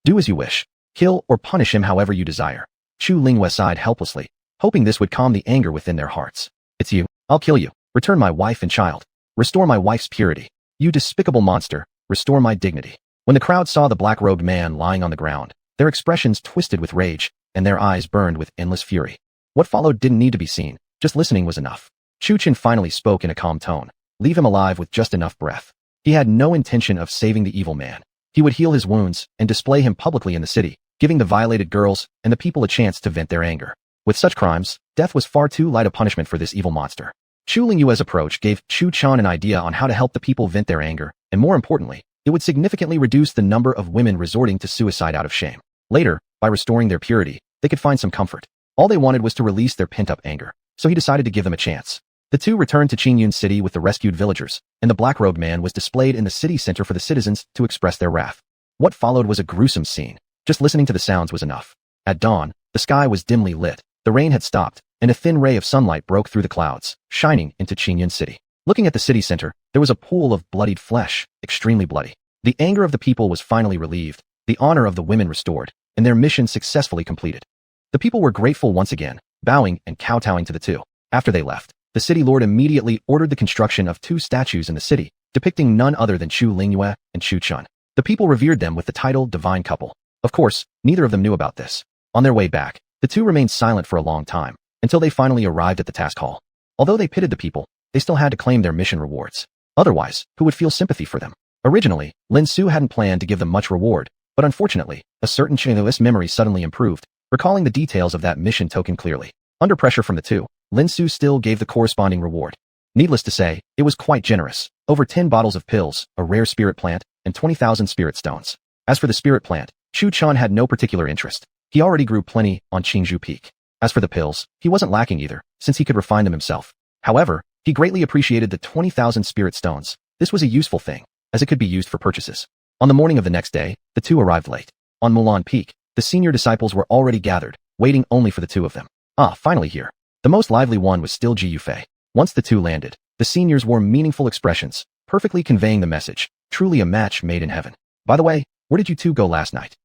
Do as you wish. Kill or punish him however you desire. Chu Lingyue sighed helplessly, hoping this would calm the anger within their hearts. It's you. I'll kill you. Return my wife and child. Restore my wife's purity. You despicable monster, restore my dignity. When the crowd saw the black-robed man lying on the ground, their expressions twisted with rage, and their eyes burned with endless fury. What followed didn't need to be seen, just listening was enough. Chu Chen finally spoke in a calm tone. Leave him alive with just enough breath. He had no intention of saving the evil man. He would heal his wounds and display him publicly in the city, giving the violated girls and the people a chance to vent their anger. With such crimes, death was far too light a punishment for this evil monster. Chu Lingyue's approach gave Chu Chen an idea on how to help the people vent their anger, and more importantly, it would significantly reduce the number of women resorting to suicide out of shame. Later, by restoring their purity, they could find some comfort. All they wanted was to release their pent-up anger, so he decided to give them a chance. The two returned to Qingyan City with the rescued villagers, and the black-robed man was displayed in the city center for the citizens to express their wrath. What followed was a gruesome scene. Just listening to the sounds was enough. At dawn, the sky was dimly lit, the rain had stopped, and a thin ray of sunlight broke through the clouds, shining into Qingyan City. Looking at the city center, there was a pool of bloodied flesh, extremely bloody. The anger of the people was finally relieved, the honor of the women restored, and their mission successfully completed. The people were grateful once again, bowing and kowtowing to the two. After they left, the city lord immediately ordered the construction of 2 statues in the city, depicting none other than Chu Lingyue and Chu Chun. The people revered them with the title Divine Couple. Of course, neither of them knew about this. On their way back, the two remained silent for a long time, until they finally arrived at the task hall. Although they pitied the people, they still had to claim their mission rewards. Otherwise, who would feel sympathy for them? Originally, Lin Su hadn't planned to give them much reward, but unfortunately, a certain Chinese memory suddenly improved, recalling the details of that mission token clearly. Under pressure from the two, Lin Su still gave the corresponding reward. Needless to say, it was quite generous. Over 10 bottles of pills, a rare spirit plant, and 20,000 spirit stones. As for the spirit plant, Chu Chun had no particular interest. He already grew plenty on Qingzhou Peak. As for the pills, he wasn't lacking either, since he could refine them himself. However, he greatly appreciated the 20,000 spirit stones. This was a useful thing, as it could be used for purchases. On the morning of the next day, the two arrived late. On Mulan Peak, the senior disciples were already gathered, waiting only for the two of them. Finally here. The most lively one was still Ji Yufei. Once the two landed, the seniors wore meaningful expressions, perfectly conveying the message, truly a match made in heaven. By the way, where did you two go last night?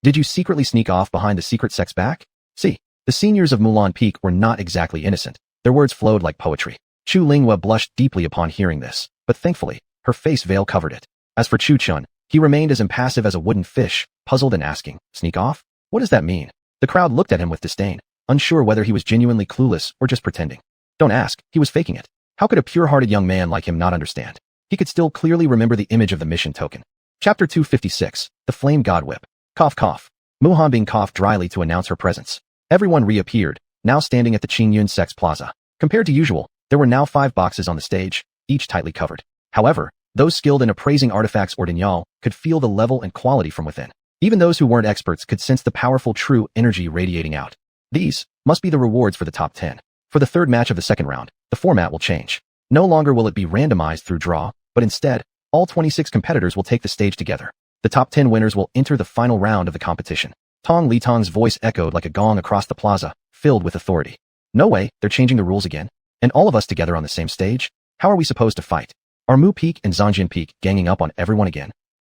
Did you secretly sneak off behind the secret sex back? See, the seniors of Mulan Peak were not exactly innocent. Their words flowed like poetry. Chu Lingyue blushed deeply upon hearing this, but thankfully, her face veil covered it. As for Chu Chun, he remained as impassive as a wooden fish, puzzled and asking, sneak off? What does that mean? The crowd looked at him with disdain, unsure whether he was genuinely clueless or just pretending. Don't ask, he was faking it. How could a pure-hearted young man like him not understand? He could still clearly remember the image of the mission token. Chapter 256, The Flame God Whip. Cough cough. Mu Hanbing coughed dryly to announce her presence. Everyone reappeared, now standing at the Qingyun Sex Plaza. Compared to usual, there were now 5 boxes on the stage, each tightly covered. However, those skilled in appraising artifacts or dignal could feel the level and quality from within. Even those who weren't experts could sense the powerful true energy radiating out. These must be the rewards for the top 10. For the third match of the second round, the format will change. No longer will it be randomized through draw, but instead, all 26 competitors will take the stage together. The top 10 winners will enter the final round of the competition. Tong Litong's voice echoed like a gong across the plaza, filled with authority. No way, they're changing the rules again. And all of us together on the same stage? How are we supposed to fight? Are Mu Peak and Zhangjin Peak ganging up on everyone again?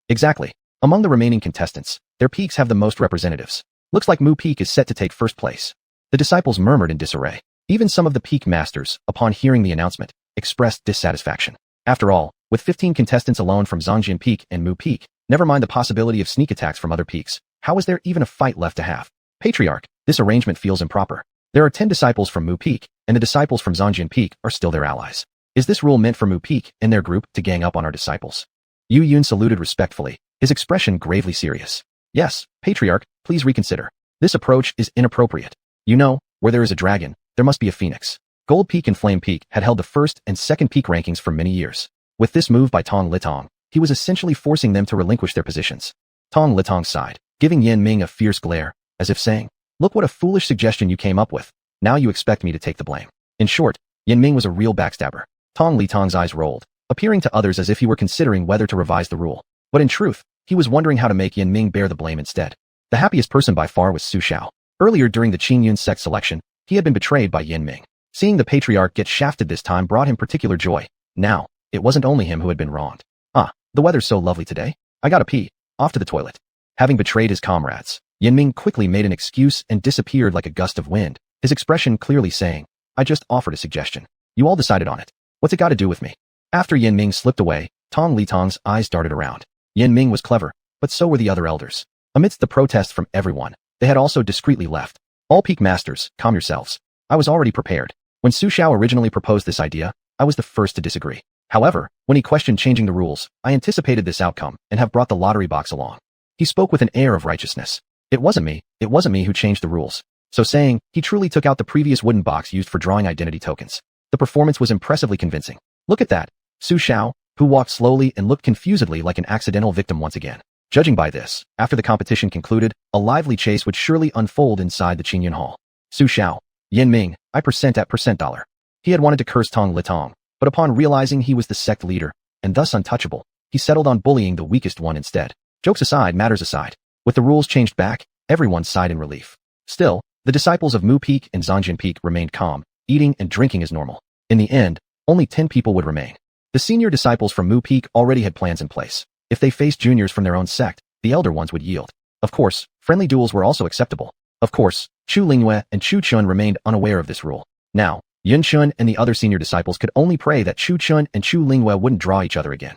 Exactly. Among the remaining contestants, their peaks have the most representatives. Looks like Mu Peak is set to take first place. The disciples murmured in disarray. Even some of the peak masters, upon hearing the announcement, expressed dissatisfaction. After all, with 15 contestants alone from Zhangjin Peak and Mu Peak, never mind the possibility of sneak attacks from other peaks, how is there even a fight left to have? Patriarch, this arrangement feels improper. There are 10 disciples from Mu Peak, and the disciples from Zhangjin Peak are still their allies. Is this rule meant for Mu Peak and their group to gang up on our disciples? Yu Yun saluted respectfully, his expression gravely serious. Yes, Patriarch, please reconsider. This approach is inappropriate. You know, where there is a dragon, there must be a phoenix. Gold Peak and Flame Peak had held the first and second peak rankings for many years. With this move by Tong Litong, he was essentially forcing them to relinquish their positions. Tong Litong sighed, giving Yan Ming a fierce glare, as if saying, look what a foolish suggestion you came up with. Now you expect me to take the blame. In short, Yan Ming was a real backstabber. Tong Litong's eyes rolled, appearing to others as if he were considering whether to revise the rule. But in truth, he was wondering how to make Yan Ming bear the blame instead. The happiest person by far was Su Xiao. Earlier during the Qingyun sect selection, he had been betrayed by Yan Ming. Seeing the patriarch get shafted this time brought him particular joy. Now, it wasn't only him who had been wronged. The weather's so lovely today. I gotta pee. Off to the toilet. Having betrayed his comrades, Yan Ming quickly made an excuse and disappeared like a gust of wind, his expression clearly saying, I just offered a suggestion. You all decided on it. What's it got to do with me? After Yan Ming slipped away, Tong Litong's eyes darted around. Yan Ming was clever, but so were the other elders. Amidst the protests from everyone, they had also discreetly left. All peak masters, calm yourselves. I was already prepared. When Su Xiao originally proposed this idea, I was the first to disagree. However, when he questioned changing the rules, I anticipated this outcome and have brought the lottery box along. He spoke with an air of righteousness. It wasn't me who changed the rules. So saying, he truly took out the previous wooden box used for drawing identity tokens. The performance was impressively convincing. Look at that. Su Xiao, who walked slowly and looked confusedly like an accidental victim once again. Judging by this, after the competition concluded, a lively chase would surely unfold inside the Qingyun Hall. Su Xiao, Yan Ming, I percent at percent dollar. He had wanted to curse Tong Litong, but upon realizing he was the sect leader, and thus untouchable, he settled on bullying the weakest one instead. Jokes aside, matters aside. With the rules changed back, everyone sighed in relief. Still, the disciples of Mu Peak and Zhangjin Peak remained calm, eating and drinking as normal. In the end, only 10 people would remain. The senior disciples from Mu Peak already had plans in place. If they faced juniors from their own sect, the elder ones would yield. Of course, friendly duels were also acceptable. Of course, Chu Lingyue and Chu Chun remained unaware of this rule. Now, Yun Chun and the other senior disciples could only pray that Chu Chun and Chu Linghua wouldn't draw each other again.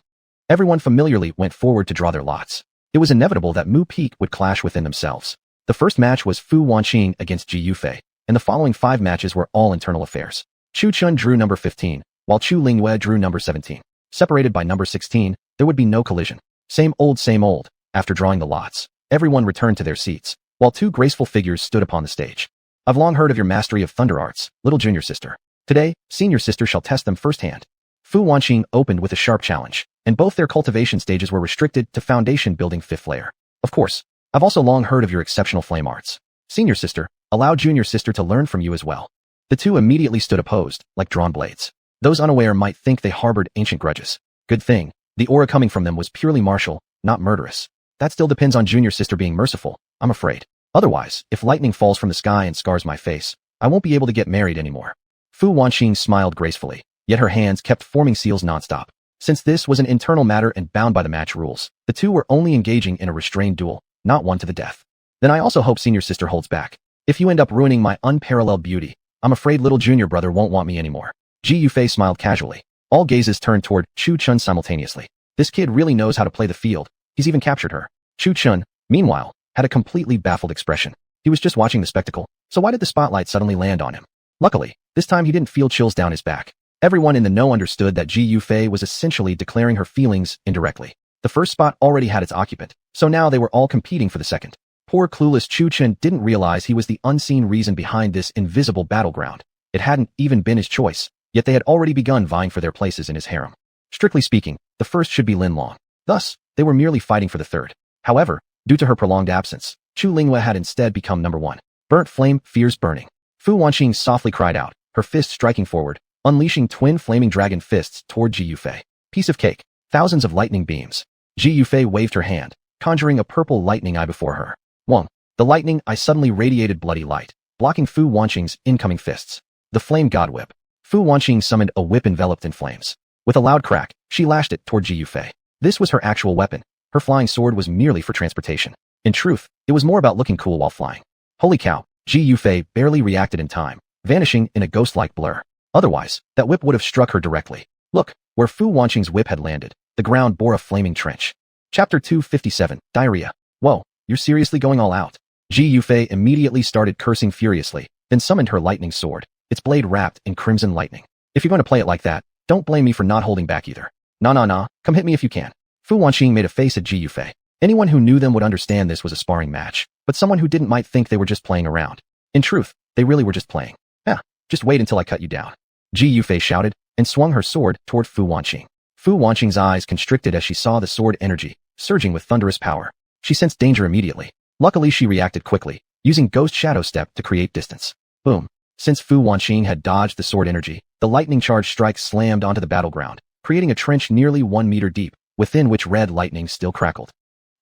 Everyone familiarly went forward to draw their lots. It was inevitable that Mu Peak would clash within themselves. The first match was Fu Wanqing against Ji Yufei, and the following 5 matches were all internal affairs. Chu Chun drew number 15, while Chu Linghua drew number 17. Separated by number 16, there would be no collision. Same old, same old. After drawing the lots, everyone returned to their seats, while 2 graceful figures stood upon the stage. I've long heard of your mastery of thunder arts, little junior sister. Today, senior sister shall test them firsthand. Fu Wanqing opened with a sharp challenge, and both their cultivation stages were restricted to foundation building 5th layer. Of course, I've also long heard of your exceptional flame arts. Senior sister, allow junior sister to learn from you as well. The 2 immediately stood opposed, like drawn blades. Those unaware might think they harbored ancient grudges. Good thing, the aura coming from them was purely martial, not murderous. That still depends on junior sister being merciful, I'm afraid. Otherwise, if lightning falls from the sky and scars my face, I won't be able to get married anymore. Fu Wanqing smiled gracefully, yet her hands kept forming seals nonstop. Since this was an internal matter and bound by the match rules, the 2 were only engaging in a restrained duel, not one to the death. Then I also hope senior sister holds back. If you end up ruining my unparalleled beauty, I'm afraid little junior brother won't want me anymore. Ji Yufei smiled casually. All gazes turned toward Chu Chun simultaneously. This kid really knows how to play the field. He's even captured her. Chu Chun, meanwhile, had a completely baffled expression. He was just watching the spectacle, so why did the spotlight suddenly land on him? Luckily, this time he didn't feel chills down his back. Everyone in the know understood that Ji Yufei was essentially declaring her feelings indirectly. The first spot already had its occupant, so now they were all competing for the second. Poor clueless Chu Chun didn't realize he was the unseen reason behind this invisible battleground. It hadn't even been his choice, yet they had already begun vying for their places in his harem. Strictly speaking, the first should be Lin Long. Thus, they were merely fighting for the third. However, due to her prolonged absence, Chu Linghua had instead become number 1. Burnt flame, fears burning. Fu Wanqing softly cried out, her fist striking forward, unleashing twin flaming dragon fists toward Ji Yufei. Piece of cake. Thousands of lightning beams. Ji Yufei waved her hand, conjuring a purple lightning eye before her. Wong. The lightning eye suddenly radiated bloody light, blocking Fu Wanqing's incoming fists. The flame god whip. Fu Wanqing summoned a whip enveloped in flames. With a loud crack, she lashed it toward Ji Yufei. This was her actual weapon. Her flying sword was merely for transportation. In truth, it was more about looking cool while flying. Holy cow, Ji Yufei barely reacted in time, vanishing in a ghost-like blur. Otherwise, that whip would have struck her directly. Look, where Fu Wanqing's whip had landed, the ground bore a flaming trench. Chapter 257, Diarrhea. Whoa, you're seriously going all out. Ji Yufei immediately started cursing furiously, then summoned her lightning sword, its blade wrapped in crimson lightning. If you're going to play it like that, don't blame me for not holding back either. Nah, come hit me if you can. Fu Wanqing made a face at Ji Yufei. Anyone who knew them would understand this was a sparring match, but someone who didn't might think they were just playing around. In truth, they really were just playing. Just wait until I cut you down. Ji Yufei shouted, and swung her sword toward Fu Wanqing. Fu Wanqing's eyes constricted as she saw the sword energy, surging with thunderous power. She sensed danger immediately. Luckily she reacted quickly, using Ghost Shadow Step to create distance. Boom. Since Fu Wanqing had dodged the sword energy, the lightning charge strike slammed onto the battleground, creating a trench nearly 1 meter deep, within which red lightning still crackled.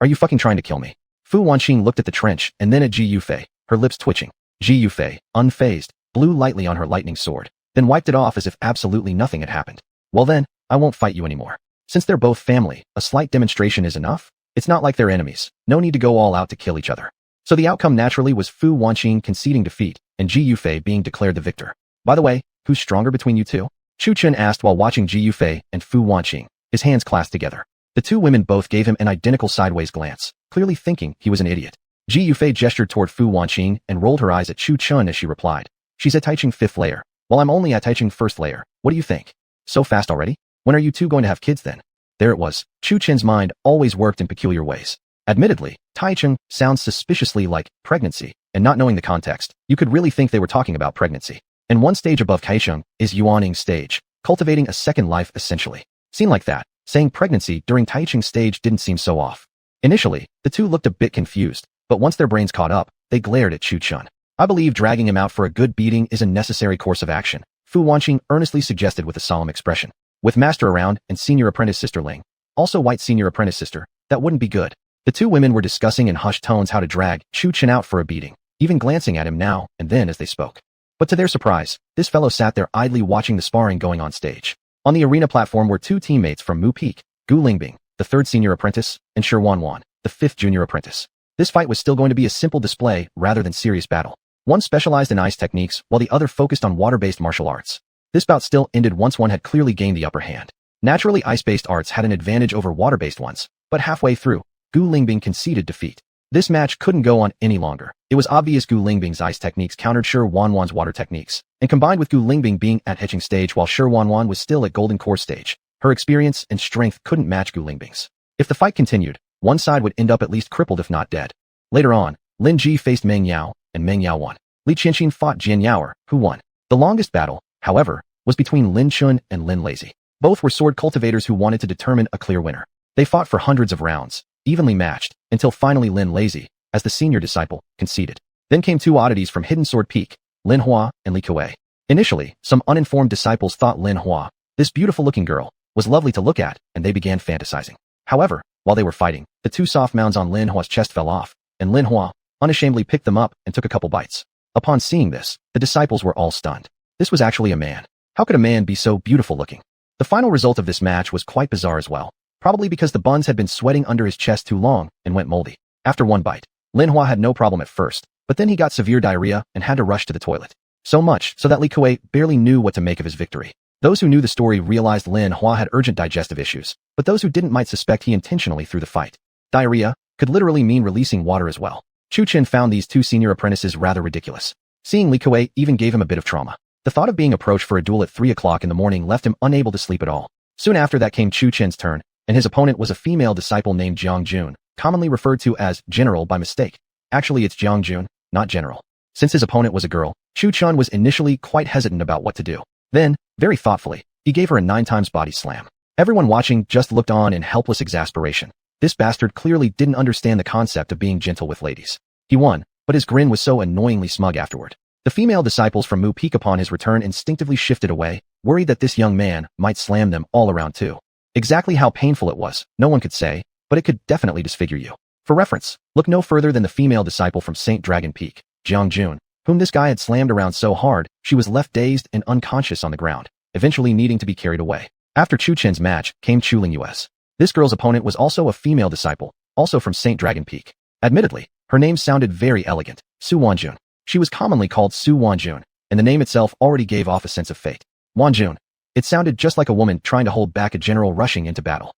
Are you fucking trying to kill me? Fu Wanqing looked at the trench and then at Ji Yufei, her lips twitching. Ji Yufei, unfazed, blew lightly on her lightning sword, then wiped it off as if absolutely nothing had happened. Well then, I won't fight you anymore. Since they're both family, a slight demonstration is enough. It's not like they're enemies. No need to go all out to kill each other. So the outcome naturally was Fu Wanqing conceding defeat and Ji Yufei being declared the victor. By the way, who's stronger between you two? Chu Chun asked while watching Ji Yufei and Fu Wanqing, his hands clasped together. The 2 women both gave him an identical sideways glance, clearly thinking he was an idiot. Ji Yufei gestured toward Fu Wanqing and rolled her eyes at Chu Chun as she replied. She's at Taiching 5th layer, while I'm only at Taiching 1st layer. What do you think? So fast already? When are you 2 going to have kids then? There it was. Chu Chen's mind always worked in peculiar ways. Admittedly, Taiching sounds suspiciously like pregnancy, and not knowing the context, you could really think they were talking about pregnancy. And one stage above Kaicheng is Yuaning stage, cultivating a second life essentially. Seen like that, saying pregnancy during Taiching stage didn't seem so off. Initially, the 2 looked a bit confused, but once their brains caught up, they glared at Chu Chun. I believe dragging him out for a good beating is a necessary course of action, Fu Wanqing earnestly suggested with a solemn expression. With master around and senior apprentice sister Ling, also white senior apprentice sister, that wouldn't be good. The 2 women were discussing in hushed tones how to drag Chu Chun out for a beating, even glancing at him now and then as they spoke. But to their surprise, this fellow sat there idly watching the sparring going on stage. On the arena platform were 2 teammates from Mu Peak, Gu Lingbing, the 3rd senior apprentice, and Shi Wanwan, the 5th junior apprentice. This fight was still going to be a simple display rather than serious battle. One specialized in ice techniques while the other focused on water-based martial arts. This bout still ended once one had clearly gained the upper hand. Naturally, ice-based arts had an advantage over water-based ones, but halfway through, Gu Lingbing conceded defeat. This match couldn't go on any longer. It was obvious Gu Lingbing's ice techniques countered Shi Wanwan's water techniques, and combined with Gu Lingbing being at etching stage while Shi Wanwan was still at golden core stage, her experience and strength couldn't match Gu Lingbing's. If the fight continued, one side would end up at least crippled if not dead. Later on, Lin Ji faced Meng Yao, and Meng Yao won. Li Qianxin fought Jian Yaoer, who won. The longest battle, however, was between Lin Chun and Lin Lazy. Both were sword cultivators who wanted to determine a clear winner. They fought for hundreds of rounds, evenly matched, until finally Lin Lazy, as the senior disciple, conceded. Then came two oddities from Hidden Sword Peak, Lin Hua and Li Kuei. Initially, some uninformed disciples thought Lin Hua, this beautiful-looking girl, was lovely to look at, and they began fantasizing. However, while they were fighting, the two soft mounds on Lin Hua's chest fell off, and Lin Hua unashamedly picked them up and took a couple bites. Upon seeing this, the disciples were all stunned. This was actually a man. How could a man be so beautiful-looking? The final result of this match was quite bizarre as well, probably because the buns had been sweating under his chest too long and went moldy. After one bite, Lin Hua had no problem at first, but then he got severe diarrhea and had to rush to the toilet. So much so that Li Kuei barely knew what to make of his victory. Those who knew the story realized Lin Hua had urgent digestive issues, but those who didn't might suspect he intentionally threw the fight. Diarrhea could literally mean releasing water as well. Chu Chen found these two senior apprentices rather ridiculous. Seeing Li Kuei even gave him a bit of trauma. The thought of being approached for a duel at 3 o'clock in the morning left him unable to sleep at all. Soon after that came Chu Chen's turn, and his opponent was a female disciple named Jiang Jun, commonly referred to as General by mistake. Actually, it's Jiang Jun, not General. Since his opponent was a girl, Chu Chun was initially quite hesitant about what to do. Then, very thoughtfully, he gave her a 9 times body slam. Everyone watching just looked on in helpless exasperation. This bastard clearly didn't understand the concept of being gentle with ladies. He won, but his grin was so annoyingly smug afterward. The female disciples from Mu Peak upon his return instinctively shifted away, worried that this young man might slam them all around too. Exactly how painful it was, no one could say, but it could definitely disfigure you. For reference, look no further than the female disciple from St. Dragon Peak, Jiang Jun, whom this guy had slammed around so hard, she was left dazed and unconscious on the ground, eventually needing to be carried away. After Chu Chen's match came Chu Lingyue's. This girl's opponent was also a female disciple, also from St. Dragon Peak. Admittedly, her name sounded very elegant, Su Wanjun. She was commonly called Su Wanjun, and the name itself already gave off a sense of fate. Wanjun. It sounded just like a woman trying to hold back a general rushing into battle.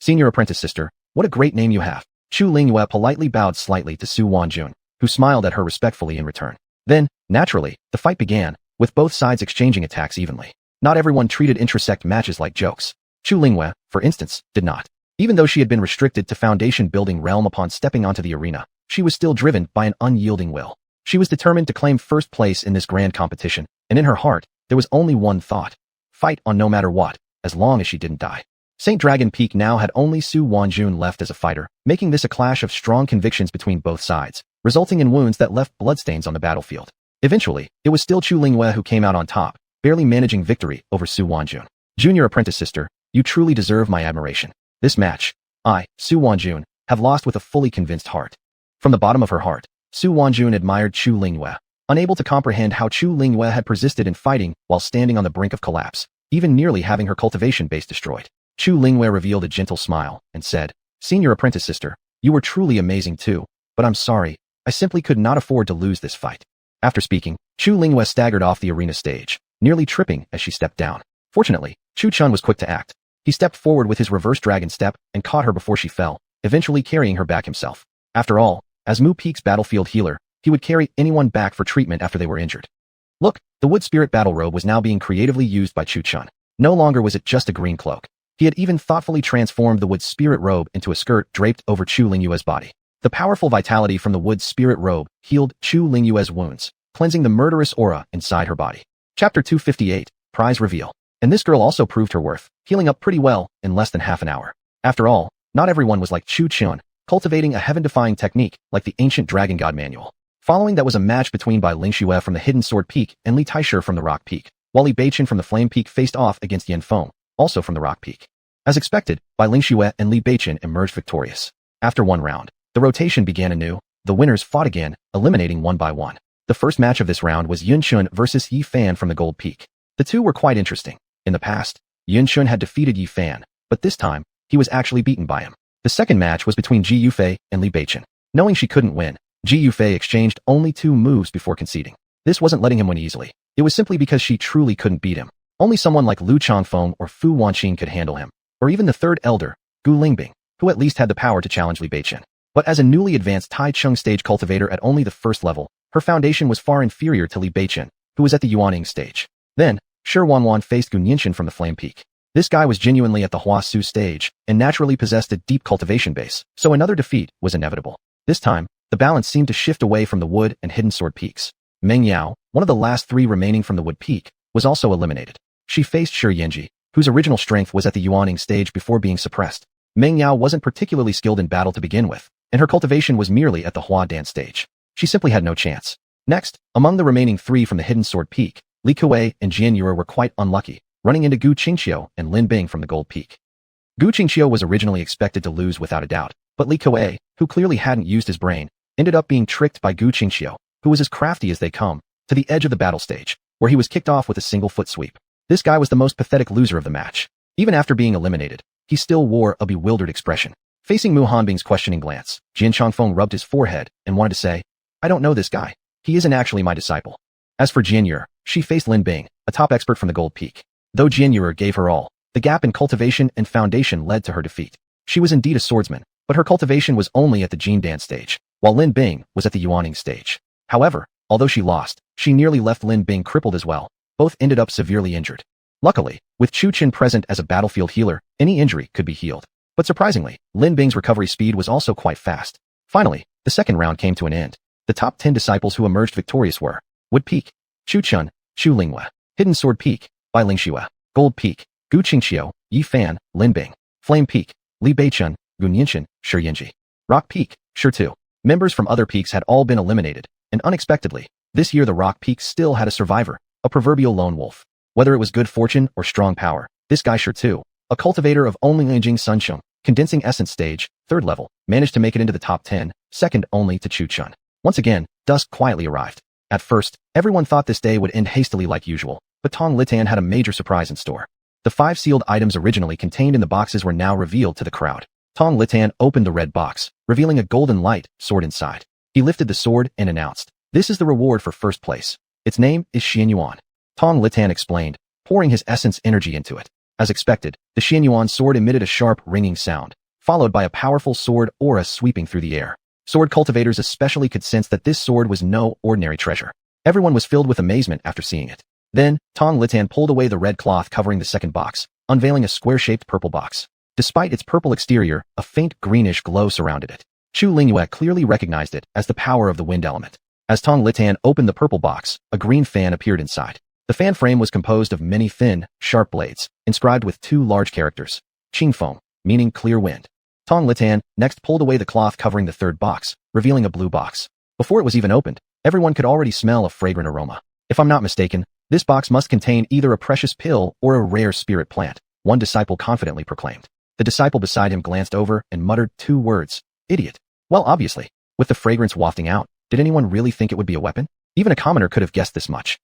Senior apprentice sister, what a great name you have. Chu Lingyue politely bowed slightly to Su Wanjun, who smiled at her respectfully in return. Then, naturally, the fight began, with both sides exchanging attacks evenly. Not everyone treated intrasect matches like jokes. Chu Lingyue, for instance, did not. Even though she had been restricted to foundation building realm upon stepping onto the arena, she was still driven by an unyielding will. She was determined to claim first place in this grand competition, and in her heart, there was only one thought. Fight on no matter what, as long as she didn't die. St. Dragon Peak now had only Su Wanjun left as a fighter, making this a clash of strong convictions between both sides, resulting in wounds that left bloodstains on the battlefield. Eventually, it was still Chu Lingyue who came out on top, barely managing victory over Su Wanjun. Junior apprentice sister, you truly deserve my admiration. This match, I, Su Wanjun, have lost with a fully convinced heart. From the bottom of her heart, Su Wanjun admired Chu Lingyue, unable to comprehend how Chu Lingyue had persisted in fighting while standing on the brink of collapse, even nearly having her cultivation base destroyed. Chu Lingyue revealed a gentle smile and said, Senior apprentice sister, you were truly amazing too, but I'm sorry, I simply could not afford to lose this fight. After speaking, Chu Lingyue staggered off the arena stage, nearly tripping as she stepped down. Fortunately, Chu Chun was quick to act. He stepped forward with his reverse dragon step and caught her before she fell, eventually carrying her back himself. After all, as Mu Peak's battlefield healer, he would carry anyone back for treatment after they were injured. Look, the wood spirit battle robe was now being creatively used by Chu Chun. No longer was it just a green cloak. He had even thoughtfully transformed the wood spirit robe into a skirt draped over Chu Lingyue's body. The powerful vitality from the wood spirit robe healed Chu Lingyue's wounds, cleansing the murderous aura inside her body. Chapter 258, Prize Reveal. And this girl also proved her worth, healing up pretty well in less than half an hour. After all, not everyone was like Chu Chun, cultivating a heaven-defying technique like the ancient Dragon God manual. Following that was a match between Bai Lingxue from the Hidden Sword Peak and Li Taishe from the Rock Peak, while Li Beichen from the Flame Peak faced off against Yan Feng, also from the Rock Peak. As expected, Bai Lingxue and Li Beichen emerged victorious. After one round, the rotation began anew. The winners fought again, eliminating one by one. The first match of this round was Yun Chun versus Yi Fan from the Gold Peak. The two were quite interesting. In the past, Yun Chun had defeated Yi Fan, but this time, he was actually beaten by him. The second match was between Ji Yufei and Li Beichen. Knowing she couldn't win, Ji Yufei exchanged only 2 moves before conceding. This wasn't letting him win easily. It was simply because she truly couldn't beat him. Only someone like Lu Changfeng or Fu Wanqing could handle him, or even the third elder, Gu Lingbing, who at least had the power to challenge Li Beichen. But as a newly advanced Tai Chung stage cultivator at only the first level, her foundation was far inferior to Li Beichen, who was at the Yuaning stage. Then, Shi Wanwan faced Gu Nianxin from the Flame Peak. This guy was genuinely at the Hua Su stage, and naturally possessed a deep cultivation base, so another defeat was inevitable. This time, the balance seemed to shift away from the Wood and Hidden Sword peaks. Meng Yao, one of the last 3 remaining from the Wood Peak, was also eliminated. She faced Shi Yanji, whose original strength was at the Yuaning stage before being suppressed. Meng Yao wasn't particularly skilled in battle to begin with, and her cultivation was merely at the Hua Dan stage. She simply had no chance. Next, among the remaining 3 from the Hidden Sword Peak, Li Kuei and Jian Yue were quite unlucky, running into Gu Qingqiu and Lin Bing from the Gold Peak. Gu Qingqiu was originally expected to lose without a doubt, but Li Kuei, who clearly hadn't used his brain, ended up being tricked by Gu Qingqiu, who was as crafty as they come, to the edge of the battle stage, where he was kicked off with a single foot sweep. This guy was the most pathetic loser of the match. Even after being eliminated, he still wore a bewildered expression. Facing Mu Hanbing's questioning glance, Jian Changfeng rubbed his forehead and wanted to say, "I don't know this guy. He isn't actually my disciple." As for Jian Yue, she faced Lin Bing, a top expert from the Gold Peak. Though Jian Yue gave her all, the gap in cultivation and foundation led to her defeat. She was indeed a swordsman, but her cultivation was only at the Jin Dan stage, while Lin Bing was at the Yuaning stage. However, although she lost, she nearly left Lin Bing crippled as well. Both ended up severely injured. Luckily, with Chu Qin present as a battlefield healer, any injury could be healed. But surprisingly, Lin Bing's recovery speed was also quite fast. Finally, the second round came to an end. The top 10 disciples who emerged victorious were Wood Peak, Chu Chun, Chu Linghua; Hidden Sword Peak, Bai Lingxue; Gold Peak, Gu Qingqiu, Yi Fan, Lin Bing; Flame Peak, Li Beichen, Gu Nianxin, Shi Yanji; Rock Peak, Shi Tu. Members from other peaks had all been eliminated, and unexpectedly, this year the Rock Peak still had a survivor, a proverbial lone wolf. Whether it was good fortune or strong power, this guy Shi Tu, a cultivator of only Lingjing Sunsheng, condensing essence stage, 3rd level, managed to make it into the top 10, second only to Chu Chun. Once again, dusk quietly arrived. At first, everyone thought this day would end hastily like usual, but Tong Litan had a major surprise in store. The 5 sealed items originally contained in the boxes were now revealed to the crowd. Tong Litan opened the red box, revealing a golden light sword inside. He lifted the sword and announced, "This is the reward for first place. Its name is Xianyuan." Tong Litan explained, pouring his essence energy into it. As expected, the Xianyuan sword emitted a sharp, ringing sound, followed by a powerful sword aura sweeping through the air. Sword cultivators especially could sense that this sword was no ordinary treasure. Everyone was filled with amazement after seeing it. Then, Tong Litan pulled away the red cloth covering the second box, unveiling a square-shaped purple box. Despite its purple exterior, a faint greenish glow surrounded it. Chu Lingyue clearly recognized it as the power of the wind element. As Tong Litan opened the purple box, a green fan appeared inside. The fan frame was composed of many thin, sharp blades, inscribed with 2 large characters, Qingfeng, meaning clear wind. Tong Litan next pulled away the cloth covering the 3rd box, revealing a blue box. Before it was even opened, everyone could already smell a fragrant aroma. If I'm not mistaken, this box must contain either a precious pill or a rare spirit plant, one disciple confidently proclaimed. The disciple beside him glanced over and muttered 2 words, "Idiot." Well, obviously, with the fragrance wafting out, did anyone really think it would be a weapon? Even a commoner could have guessed this much.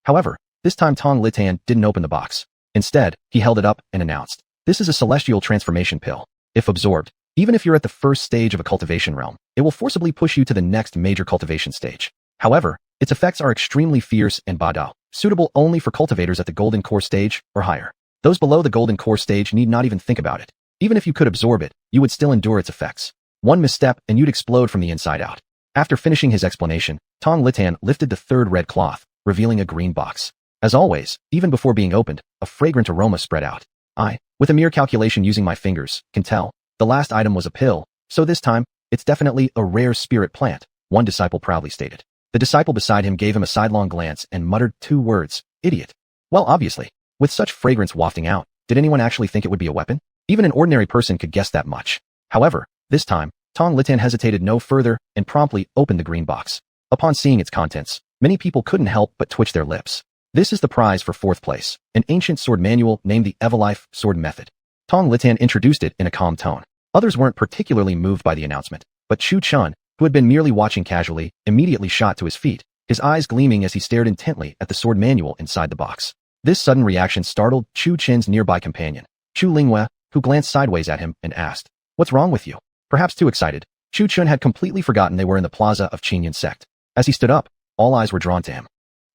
However, this time Tong Litan didn't open the box. Instead, he held it up and announced, "This is a celestial transformation pill. If absorbed, even if you're at the first stage of a cultivation realm, it will forcibly push you to the next major cultivation stage. However, its effects are extremely fierce and badao, suitable only for cultivators at the golden core stage or higher. Those below the golden core stage need not even think about it. Even if you could absorb it, you would still endure its effects. One misstep and you'd explode from the inside out." After finishing his explanation, Tong Litan lifted the 3rd red cloth, revealing a green box. As always, even before being opened, a fragrant aroma spread out. I, with a mere calculation using my fingers, can tell. The last item was a pill, so this time, it's definitely a rare spirit plant, one disciple proudly stated. The disciple beside him gave him a sidelong glance and muttered 2 words, "Idiot." Well, obviously, with such fragrance wafting out, did anyone actually think it would be a weapon? Even an ordinary person could guess that much. However, this time, Tong Litan hesitated no further and promptly opened the green box. Upon seeing its contents, many people couldn't help but twitch their lips. This is the prize for 4th place, an ancient sword manual named the Evilife Sword Method. Tong Litan introduced it in a calm tone. Others weren't particularly moved by the announcement, but Chu Chun, who had been merely watching casually, immediately shot to his feet, his eyes gleaming as he stared intently at the sword manual inside the box. This sudden reaction startled Chu Chin's nearby companion, Chu Linghua, who glanced sideways at him and asked, "What's wrong with you?" Perhaps too excited, Chu Chun had completely forgotten they were in the plaza of Qinyan sect. As he stood up, all eyes were drawn to him.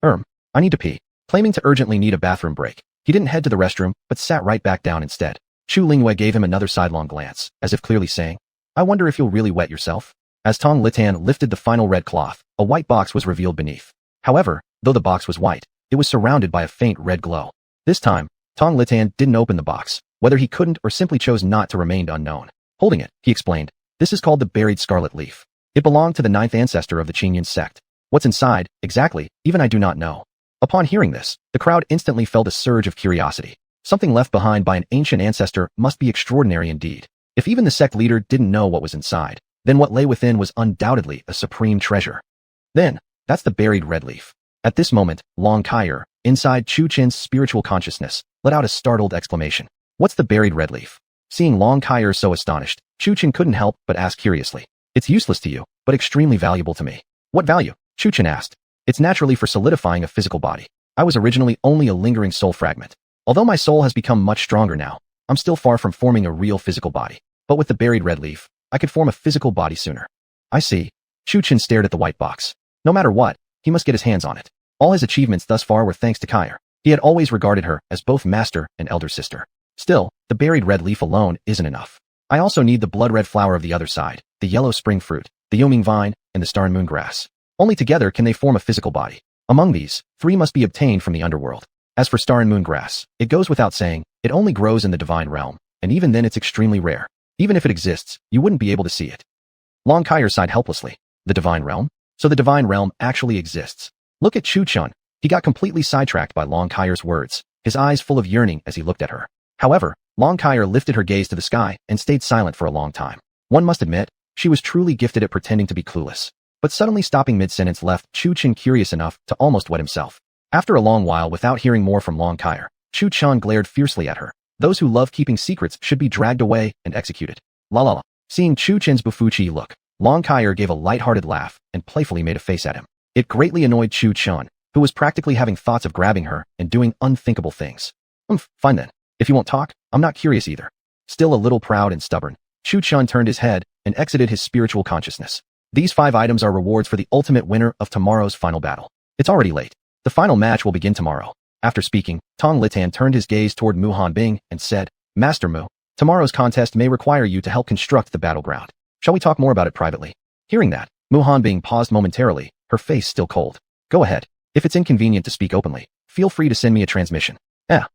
I need to pee. Claiming to urgently need a bathroom break, he didn't head to the restroom, but sat right back down instead. Chu Lingwei gave him another sidelong glance, as if clearly saying, I wonder if you'll really wet yourself? As Tong Litan lifted the final red cloth, a white box was revealed beneath. However, though the box was white, it was surrounded by a faint red glow. This time, Tong Litan didn't open the box, whether he couldn't or simply chose not to remain unknown. Holding it, he explained, this is called the buried scarlet leaf. It belonged to the 9th ancestor of the Qinyan sect. What's inside, exactly, even I do not know. Upon hearing this, the crowd instantly felt a surge of curiosity. Something left behind by an ancient ancestor must be extraordinary indeed. If even the sect leader didn't know what was inside, then what lay within was undoubtedly a supreme treasure. Then, that's the buried red leaf. At this moment, Long Kaier, inside Chu Chin's spiritual consciousness, let out a startled exclamation. What's the buried red leaf? Seeing Long Kaier so astonished, Chu Chin couldn't help but ask curiously. It's useless to you, but extremely valuable to me. What value? Chu Chin asked. It's naturally for solidifying a physical body. I was originally only a lingering soul fragment. Although my soul has become much stronger now, I'm still far from forming a real physical body. But with the buried red leaf, I could form a physical body sooner. I see. Chu Chin stared at the white box. No matter what, he must get his hands on it. All his achievements thus far were thanks to Kaier. He had always regarded her as both master and elder sister. Still, the buried red leaf alone isn't enough. I also need the blood red flower of the other side, the yellow spring fruit, the Yoming vine, and the star and moon grass. Only together can they form a physical body. Among these, 3 must be obtained from the underworld. As for star and moon grass, it goes without saying, it only grows in the divine realm, and even then it's extremely rare. Even if it exists, you wouldn't be able to see it. Long Kaier sighed helplessly. The divine realm? So the divine realm actually exists. Look at Chu Chun. He got completely sidetracked by Long Kaier's words, his eyes full of yearning as he looked at her. However, Long Kaier lifted her gaze to the sky and stayed silent for a long time. One must admit, she was truly gifted at pretending to be clueless. But suddenly stopping mid-sentence left Chu Chun curious enough to almost wet himself. After a long while without hearing more from Long Kaier, Chu Chun glared fiercely at her. Those who love keeping secrets should be dragged away and executed. La la la. Seeing Chu Chin's Bufuchi look, Long Kaier gave a light-hearted laugh and playfully made a face at him. It greatly annoyed Chu Chun, who was practically having thoughts of grabbing her and doing unthinkable things. Fine then. If you won't talk, I'm not curious either. Still a little proud and stubborn, Chu Chun turned his head and exited his spiritual consciousness. These 5 items are rewards for the ultimate winner of tomorrow's final battle. It's already late. The final match will begin tomorrow. After speaking, Tong Litan turned his gaze toward Mu Hanbing and said, Master Mu, tomorrow's contest may require you to help construct the battleground. Shall we talk more about it privately? Hearing that, Mu Hanbing paused momentarily, her face still cold. Go ahead. If it's inconvenient to speak openly, feel free to send me a transmission.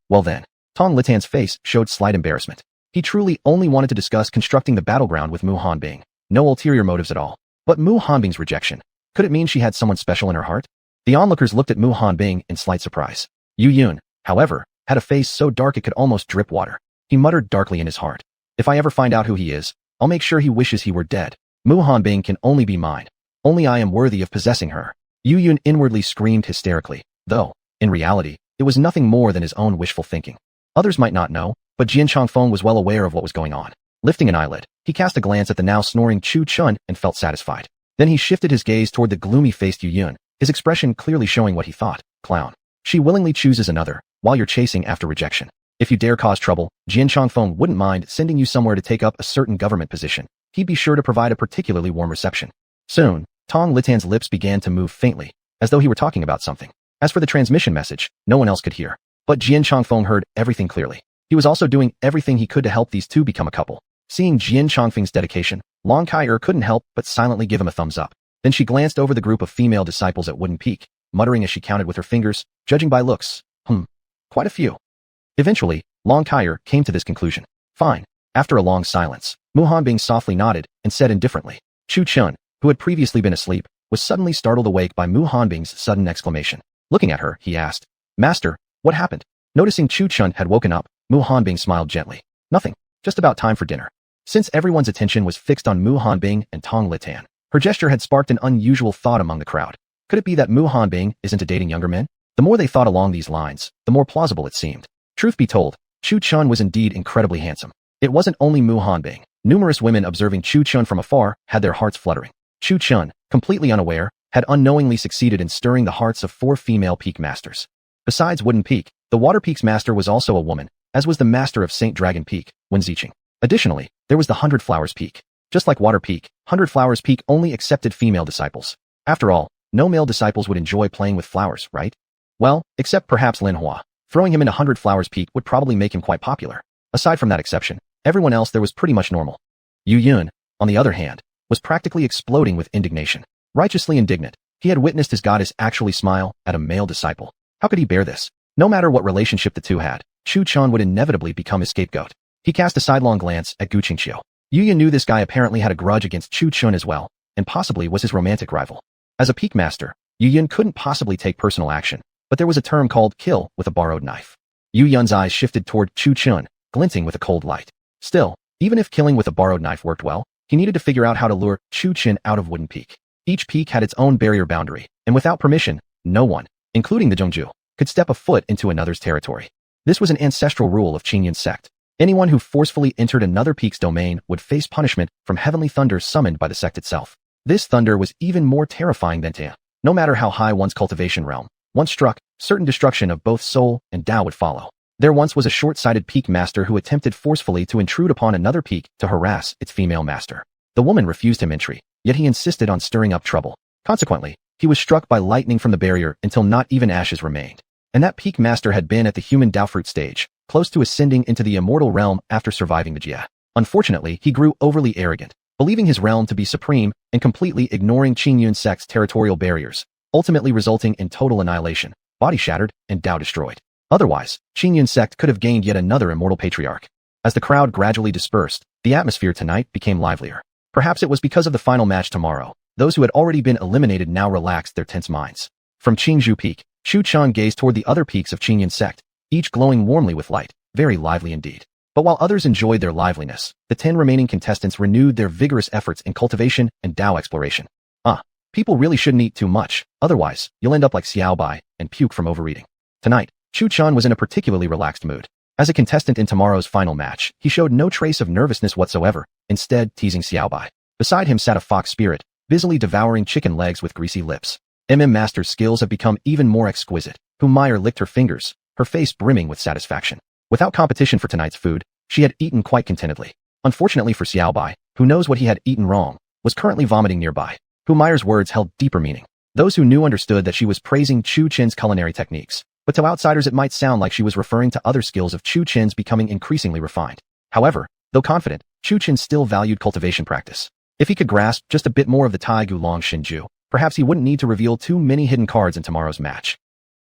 Well then. Tong Litan's face showed slight embarrassment. He truly only wanted to discuss constructing the battleground with Mu Hanbing. No ulterior motives at all. But Mu Hanbing's rejection. Could it mean she had someone special in her heart? The onlookers looked at Mu Hanbing in slight surprise. Yu Yun, however, had a face so dark it could almost drip water. He muttered darkly in his heart. If I ever find out who he is, I'll make sure he wishes he were dead. Mu Hanbing can only be mine. Only I am worthy of possessing her. Yu Yun inwardly screamed hysterically, though, in reality, it was nothing more than his own wishful thinking. Others might not know, but Jian Chongfeng was well aware of what was going on. Lifting an eyelid, he cast a glance at the now snoring Chu Chun and felt satisfied. Then he shifted his gaze toward the gloomy-faced Yu Yun, his expression clearly showing what he thought. Clown. She willingly chooses another, while you're chasing after rejection. If you dare cause trouble, Jian Chongfeng wouldn't mind sending you somewhere to take up a certain government position. He'd be sure to provide a particularly warm reception. Soon, Tong Litan's lips began to move faintly, as though he were talking about something. As for the transmission message, no one else could hear. But Jian Chongfeng heard everything clearly. He was also doing everything he could to help these two become a couple. Seeing Jian Chongfeng's dedication, Long Kaier couldn't help but silently give him a thumbs up. Then she glanced over the group of female disciples at Wooden Peak, muttering as she counted with her fingers, judging by looks. Quite a few. Eventually, Long Kaier came to this conclusion. Fine. After a long silence, Mu Hanbing softly nodded and said indifferently. Chu Chun, who had previously been asleep, was suddenly startled awake by Mu Hanbing's sudden exclamation. Looking at her, he asked, Master, what happened? Noticing Chu Chun had woken up, Mu Hanbing smiled gently. Nothing. Just about time for dinner. Since everyone's attention was fixed on Mu Hanbing and Tong Litan, her gesture had sparked an unusual thought among the crowd. Could it be that Mu Hanbing isn't dating younger men? The more they thought along these lines, the more plausible it seemed. Truth be told, Chu Chun was indeed incredibly handsome. It wasn't only Mu Hanbing. Numerous women observing Chu Chun from afar had their hearts fluttering. Chu Chun, completely unaware, had unknowingly succeeded in stirring the hearts of 4 female peak masters. Besides Wooden Peak, the Water Peak's master was also a woman, as was the master of St. Dragon Peak, Wen Ziqing. Additionally, there was the 100 Flowers Peak. Just like Water Peak, 100 Flowers Peak only accepted female disciples. After all, no male disciples would enjoy playing with flowers, right? Well, except perhaps Lin Hua. Throwing him into 100 Flowers Peak would probably make him quite popular. Aside from that exception, everyone else there was pretty much normal. Yu Yun, on the other hand, was practically exploding with indignation. Righteously indignant, he had witnessed his goddess actually smile at a male disciple. How could he bear this? No matter what relationship the two had, Chu Chun would inevitably become his scapegoat. He cast a sidelong glance at Gu Qingqiu. Yu Yun knew this guy apparently had a grudge against Chu Chun as well, and possibly was his romantic rival. As a peak master, Yu Yun couldn't possibly take personal action, but there was a term called kill with a borrowed knife. Yu Yun's eyes shifted toward Chu Chun, glinting with a cold light. Still, even if killing with a borrowed knife worked well, he needed to figure out how to lure Chu Chun out of Wooden Peak. Each peak had its own barrier boundary, and without permission, no one, including the Zhongju, could step a foot into another's territory. This was an ancestral rule of Qingyun's sect. Anyone who forcefully entered another peak's domain would face punishment from heavenly thunder summoned by the sect itself. This thunder was even more terrifying than Tia. No matter how high one's cultivation realm, once struck, certain destruction of both soul and Tao would follow. There once was a short-sighted peak master who attempted forcefully to intrude upon another peak to harass its female master. The woman refused him entry, yet he insisted on stirring up trouble. Consequently, he was struck by lightning from the barrier until not even ashes remained. And that peak master had been at the human Dao fruit stage, close to ascending into the immortal realm after surviving the Jia. Unfortunately, he grew overly arrogant, believing his realm to be supreme and completely ignoring Qingyun sect's territorial barriers, ultimately resulting in total annihilation, body shattered, and Dao destroyed. Otherwise, Qingyun sect could have gained yet another immortal patriarch. As the crowd gradually dispersed, the atmosphere tonight became livelier. Perhaps it was because of the final match tomorrow. Those who had already been eliminated now relaxed their tense minds. From Qingzhou Peak, Chu Chun gazed toward the other peaks of Qingyun sect, each glowing warmly with light, very lively indeed. But while others enjoyed their liveliness, the 10 remaining contestants renewed their vigorous efforts in cultivation and Dao exploration. People really shouldn't eat too much, otherwise, you'll end up like Xiaobai and puke from overeating. Tonight, Chu Chun was in a particularly relaxed mood. As a contestant in tomorrow's final match, he showed no trace of nervousness whatsoever, instead teasing Xiaobai. Beside him sat a fox spirit, busily devouring chicken legs with greasy lips. Master's skills have become even more exquisite. Humiliation licked her fingers, her face brimming with satisfaction. Without competition for tonight's food, she had eaten quite contentedly. Unfortunately for Xiaobai, who knows what he had eaten wrong, was currently vomiting nearby. Humiliation's words held deeper meaning. Those who knew understood that she was praising Chu Chen's culinary techniques, but to outsiders it might sound like she was referring to other skills of Chu Chen's becoming increasingly refined. However, though confident, Chu Chen still valued cultivation practice. If he could grasp just a bit more of the Tai Gulong Shinju, perhaps he wouldn't need to reveal too many hidden cards in tomorrow's match.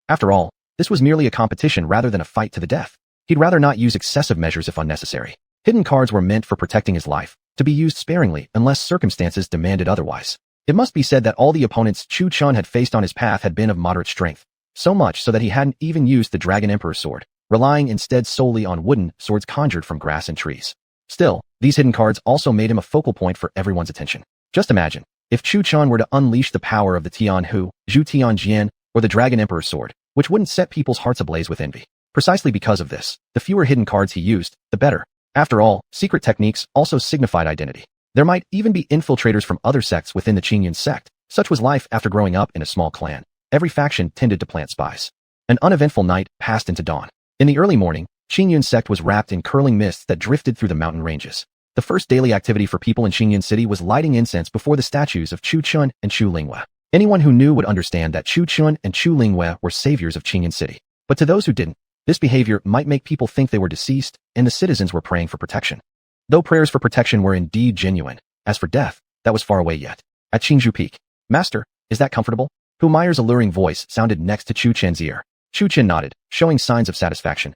After all, this was merely a competition rather than a fight to the death. He'd rather not use excessive measures if unnecessary. Hidden cards were meant for protecting his life, to be used sparingly unless circumstances demanded otherwise. It must be said that all the opponents Chu Chun had faced on his path had been of moderate strength, so much so that he hadn't even used the Dragon Emperor's sword, relying instead solely on wooden swords conjured from grass and trees. Still, these hidden cards also made him a focal point for everyone's attention. Just imagine, if Chu Chun were to unleash the power of the Tian Hu, Zhu Tian Jian, or the Dragon Emperor's sword, which wouldn't set people's hearts ablaze with envy. Precisely because of this, the fewer hidden cards he used, the better. After all, secret techniques also signified identity. There might even be infiltrators from other sects within the Qingyun sect. Such was life after growing up in a small clan. Every faction tended to plant spies. An uneventful night passed into dawn. In the early morning, Qingyun sect was wrapped in curling mists that drifted through the mountain ranges. The first daily activity for people in Qingyun City was lighting incense before the statues of Chu Chun and Chu Lingwei. Anyone who knew would understand that Chu Chun and Chu Lingwei were saviors of Qingyun City. But to those who didn't, this behavior might make people think they were deceased and the citizens were praying for protection. Though prayers for protection were indeed genuine, as for death, that was far away yet. At Qingzhou Peak, Master, is that comfortable? Humiliation's alluring voice sounded next to Chu Chen's ear. Chu Chen nodded, showing signs of satisfaction.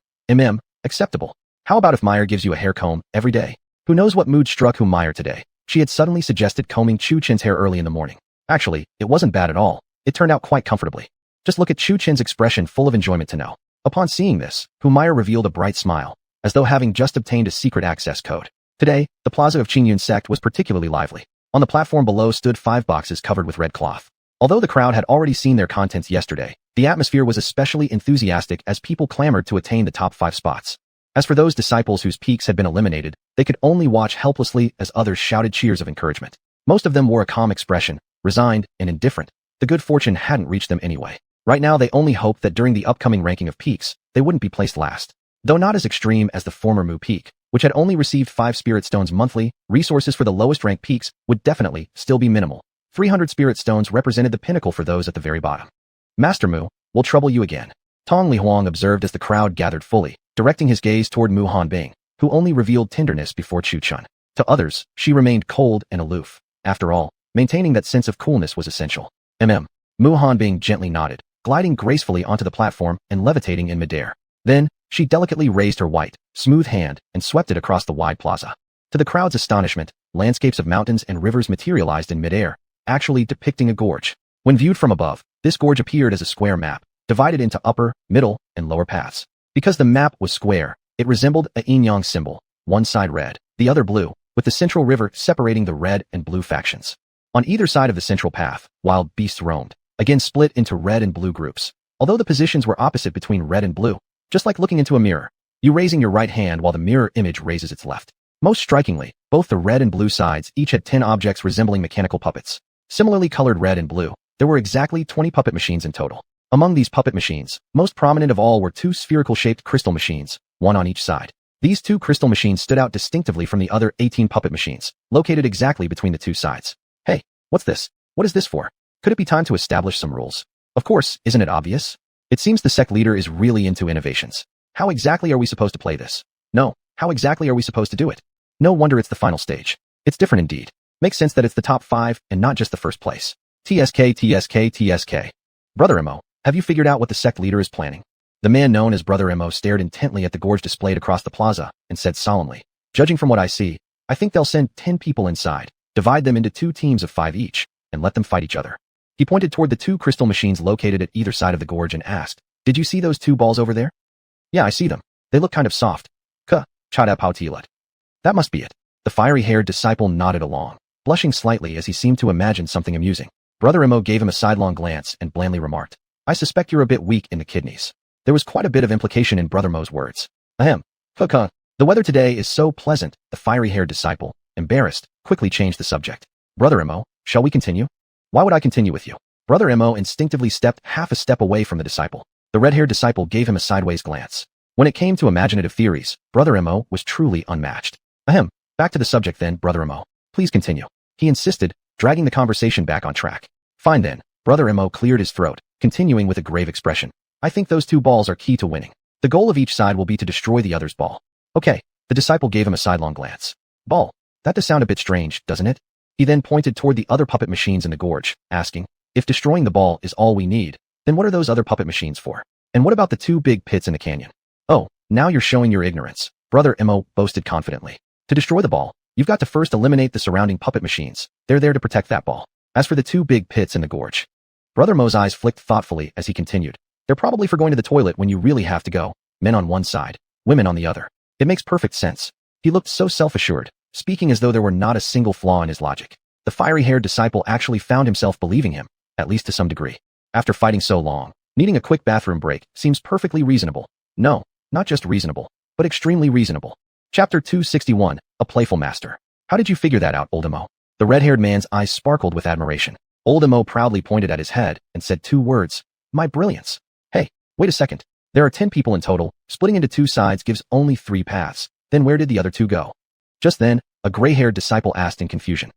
Acceptable. How about if Meyer gives you a hair comb every day? Who knows what mood struck Humiliation today? She had suddenly suggested combing Chu Chen's hair early in the morning. Actually, it wasn't bad at all. It turned out quite comfortably. Just look at Chu Chen's expression full of enjoyment to know. Upon seeing this, Humiliation revealed a bright smile, as though having just obtained a secret access code. Today, the plaza of Qingyun sect was particularly lively. On the platform below stood 5 boxes covered with red cloth. Although the crowd had already seen their contents yesterday, the atmosphere was especially enthusiastic as people clamored to attain the top 5 spots. As for those disciples whose peaks had been eliminated, they could only watch helplessly as others shouted cheers of encouragement. Most of them wore a calm expression, resigned and indifferent. The good fortune hadn't reached them anyway. Right now they only hoped that during the upcoming ranking of peaks, they wouldn't be placed last. Though not as extreme as the former Mu Peak, which had only received 5 spirit stones monthly, resources for the lowest rank peaks would definitely still be minimal. 300 spirit stones represented the pinnacle for those at the very bottom. Master Mu, we'll trouble you again. Tong Li Huang observed as the crowd gathered fully, directing his gaze toward Mu Hanbing, who only revealed tenderness before Chu Chun. To others, she remained cold and aloof. After all, maintaining that sense of coolness was essential. Mu Hanbing gently nodded, gliding gracefully onto the platform and levitating in midair. Then, she delicately raised her white, smooth hand and swept it across the wide plaza. To the crowd's astonishment, landscapes of mountains and rivers materialized in midair, actually depicting a gorge. When viewed from above, this gorge appeared as a square map, divided into upper, middle, and lower paths. Because the map was square, it resembled a yin-yang symbol, one side red, the other blue, with the central river separating the red and blue factions. On either side of the central path, wild beasts roamed, again split into red and blue groups. Although the positions were opposite between red and blue, just like looking into a mirror, you raising your right hand while the mirror image raises its left. Most strikingly, both the red and blue sides each had 10 objects resembling mechanical puppets. Similarly colored red and blue, there were exactly 20 puppet machines in total. Among these puppet machines, most prominent of all were 2 spherical-shaped crystal machines, one on each side. These 2 crystal machines stood out distinctively from the other 18 puppet machines, located exactly between the 2 sides. Hey, what's this? What is this for? Could it be time to establish some rules? Of course, isn't it obvious? It seems the sect leader is really into innovations. How exactly are we supposed to play this? No, how exactly are we supposed to do it? No wonder it's the final stage. It's different indeed. Makes sense that it's the top 5 and not just the first place. TSK. Brother Mo, have you figured out what the sect leader is planning? The man known as Brother Mo stared intently at the gorge displayed across the plaza and said solemnly, judging from what I see, I think they'll send 10 people inside, divide them into 2 teams of 5 each, and let them fight each other. He pointed toward the 2 crystal machines located at either side of the gorge and asked, did you see those 2 balls over there? Yeah, I see them. They look kind of soft. Chada Pautilat. That must be it. The fiery-haired disciple nodded along, blushing slightly as he seemed to imagine something amusing. Brother Mo gave him a sidelong glance and blandly remarked, I suspect you're a bit weak in the kidneys. There was quite a bit of implication in Brother Mo's words. The weather today is so pleasant, the fiery-haired disciple, embarrassed, quickly changed the subject. Brother Mo, shall we continue? Why would I continue with you? Brother Mo instinctively stepped half a step away from the disciple. The red-haired disciple gave him a sideways glance. When it came to imaginative theories, Brother Mo was truly unmatched. Back to the subject then, Brother Mo. Please continue. He insisted, dragging the conversation back on track. Fine then. Brother Mo cleared his throat, continuing with a grave expression. I think those 2 balls are key to winning. The goal of each side will be to destroy the other's ball. Okay, the disciple gave him a sidelong glance. Ball. That does sound a bit strange, doesn't it? He then pointed toward the other puppet machines in the gorge, asking, if destroying the ball is all we need, then what are those other puppet machines for? And what about the 2 big pits in the canyon? Oh, now you're showing your ignorance, Brother Mo boasted confidently. To destroy the ball, you've got to first eliminate the surrounding puppet machines. They're there to protect that ball. As for the 2 big pits in the gorge, Brother Mo's eyes flicked thoughtfully as he continued. They're probably for going to the toilet when you really have to go. Men on one side, women on the other. It makes perfect sense. He looked so self-assured, speaking as though there were not a single flaw in his logic. The fiery-haired disciple actually found himself believing him, at least to some degree. After fighting so long, needing a quick bathroom break seems perfectly reasonable. No, not just reasonable, but extremely reasonable. Chapter 261, A Playful Master. How did you figure that out, Old Mo? The red-haired man's eyes sparkled with admiration. Old Mo proudly pointed at his head and said 2 words. My brilliance. Hey, wait a second. There are 10 people in total. Splitting into 2 sides gives only 3 paths. Then where did the other 2 go? Just then, a gray-haired disciple asked in confusion.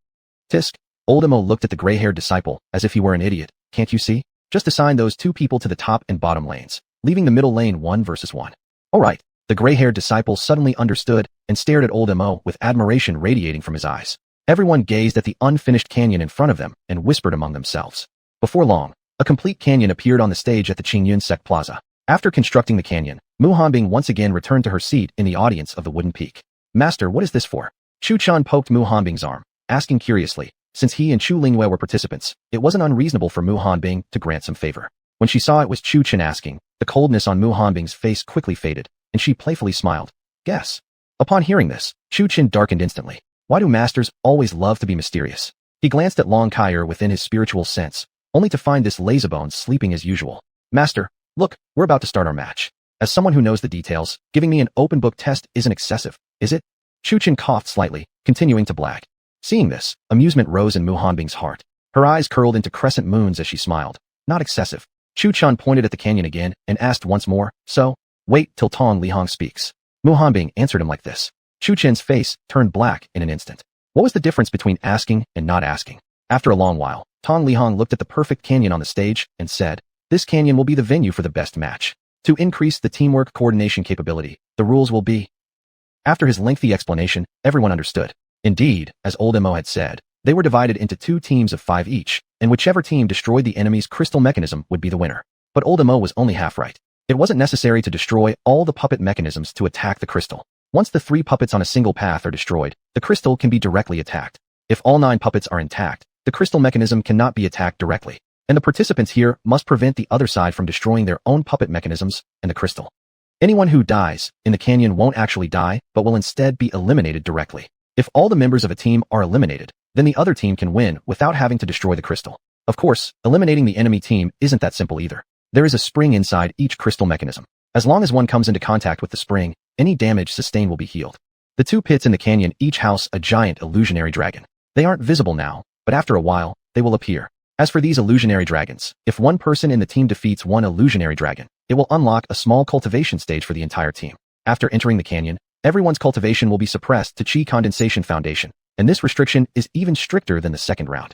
Tisk. Old Mo looked at the gray-haired disciple as if he were an idiot. Can't you see? Just assign those 2 people to the top and bottom lanes, leaving the middle lane 1 versus 1. All right. The gray-haired disciple suddenly understood and stared at Old Mo with admiration radiating from his eyes. Everyone gazed at the unfinished canyon in front of them and whispered among themselves. Before long, a complete canyon appeared on the stage at the Qingyun Sect Plaza. After constructing the canyon, Mu Hanbing once again returned to her seat in the audience of the wooden peak. Master, what is this for? Chu Chan poked Mu Hanbing's arm, asking curiously. Since he and Chu Lingwei were participants, it wasn't unreasonable for Mu Hanbing to grant some favor. When she saw it was Chu Chen asking, the coldness on Mu Hanbing's face quickly faded, and she playfully smiled. Guess. Upon hearing this, Chu Chen darkened instantly. Why do masters always love to be mysterious? He glanced at Long Kaier within his spiritual sense, only to find this lazybone sleeping as usual. Master, look, we're about to start our match. As someone who knows the details, giving me an open book test isn't excessive, is it? Chu Chen coughed slightly, continuing to blag. Seeing this, amusement rose in Mu Hanbing's heart. Her eyes curled into crescent moons as she smiled. Not excessive. Chu Chan pointed at the canyon again and asked once more, so, wait till Tong Lihong speaks. Mu Hanbing answered him like this. Chu Chen's face turned black in an instant. What was the difference between asking and not asking? After a long while, Tong Lihong looked at the perfect canyon on the stage and said, "This canyon will be the venue for the best match. To increase the teamwork coordination capability, the rules will be..." After his lengthy explanation, everyone understood. Indeed, as old Mo had said, they were divided into 2 teams of 5 each, and whichever team destroyed the enemy's crystal mechanism would be the winner. But old Mo was only half right. It wasn't necessary to destroy all the puppet mechanisms to attack the crystal. Once the 3 puppets on a single path are destroyed, the crystal can be directly attacked. If all 9 puppets are intact, the crystal mechanism cannot be attacked directly, and the participants here must prevent the other side from destroying their own puppet mechanisms and the crystal. Anyone who dies in the canyon won't actually die, but will instead be eliminated directly. If all the members of a team are eliminated, then the other team can win without having to destroy the crystal. Of course, eliminating the enemy team isn't that simple either. There is a spring inside each crystal mechanism. As long as one comes into contact with the spring, any damage sustained will be healed. The 2 pits in the canyon each house a giant illusionary dragon. They aren't visible now, but after a while, they will appear. As for these illusionary dragons, if one person in the team defeats one illusionary dragon, it will unlock a small cultivation stage for the entire team. After entering the canyon, everyone's cultivation will be suppressed to Qi Condensation Foundation, and this restriction is even stricter than the second round.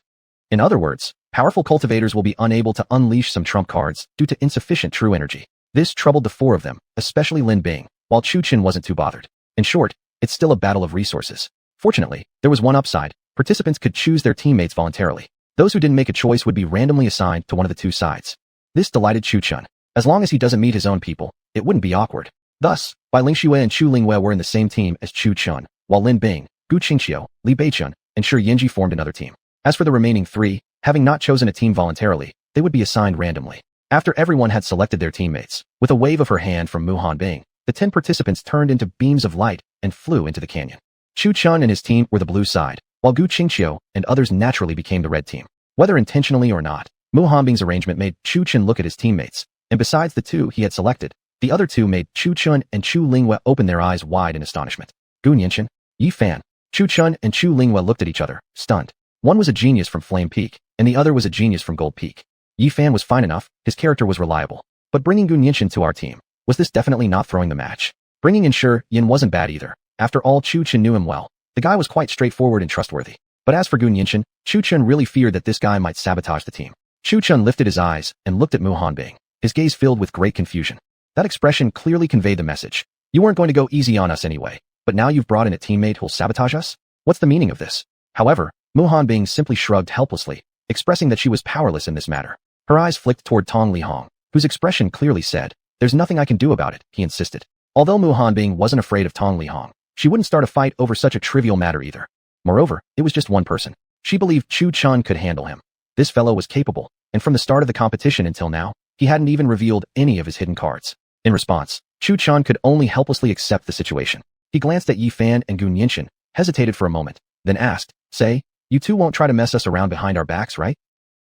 In other words, powerful cultivators will be unable to unleash some trump cards due to insufficient true energy. This troubled the 4 of them, especially Lin Bing, while Chu Chen wasn't too bothered. In short, it's still a battle of resources. Fortunately, there was one upside. Participants could choose their teammates voluntarily. Those who didn't make a choice would be randomly assigned to one of the 2 sides. This delighted Chu Chen. As long as he doesn't meet his own people, it wouldn't be awkward. Thus, Bai Lingxue and Chu Lingwei were in the same team as Chu Chen, while Lin Bing, Gu Qingqiu, Li Beichun, and Shi Yinji formed another team. As for the remaining 3, having not chosen a team voluntarily, they would be assigned randomly. After everyone had selected their teammates, with a wave of her hand from Mu Hanbing, the 10 participants turned into beams of light and flew into the canyon. Chu Chen and his team were the blue side, while Gu Qingqiu and others naturally became the red team. Whether intentionally or not, Mu Hanbing's arrangement made Chu Chen look at his teammates, and besides the 2 he had selected, the other 2 made Chu Chen and Chu Lingwei open their eyes wide in astonishment. Gu Nianchen, Yi Fan, Chu Chen and Chu Lingwei looked at each other, stunned. One was a genius from Flame Peak, and the other was a genius from Gold Peak. Yi Fan was fine enough, his character was reliable. But bringing Gu Nianchen to our team, was this definitely not throwing the match? Bringing in Shi Yin wasn't bad either. After all, Chu Chen knew him well. The guy was quite straightforward and trustworthy. But as for Gu Nianchen, Chu Chen really feared that this guy might sabotage the team. Chu Chen lifted his eyes and looked at Mu Hanbing, his gaze filled with great confusion. That expression clearly conveyed the message. You weren't going to go easy on us anyway, but now you've brought in a teammate who'll sabotage us? What's the meaning of this? However, Mu Hanbing simply shrugged helplessly, expressing that she was powerless in this matter. Her eyes flicked toward Tong Lihong, whose expression clearly said, "There's nothing I can do about it," he insisted. Although Mu Hanbing wasn't afraid of Tong Lihong, she wouldn't start a fight over such a trivial matter either. Moreover, it was just one person. She believed Chu Chen could handle him. This fellow was capable, and from the start of the competition until now, he hadn't even revealed any of his hidden cards. In response, Chu Chen could only helplessly accept the situation. He glanced at Yi Fan and Gu Nianchen, hesitated for a moment, then asked, "Say, you 2 won't try to mess us around behind our backs, right?"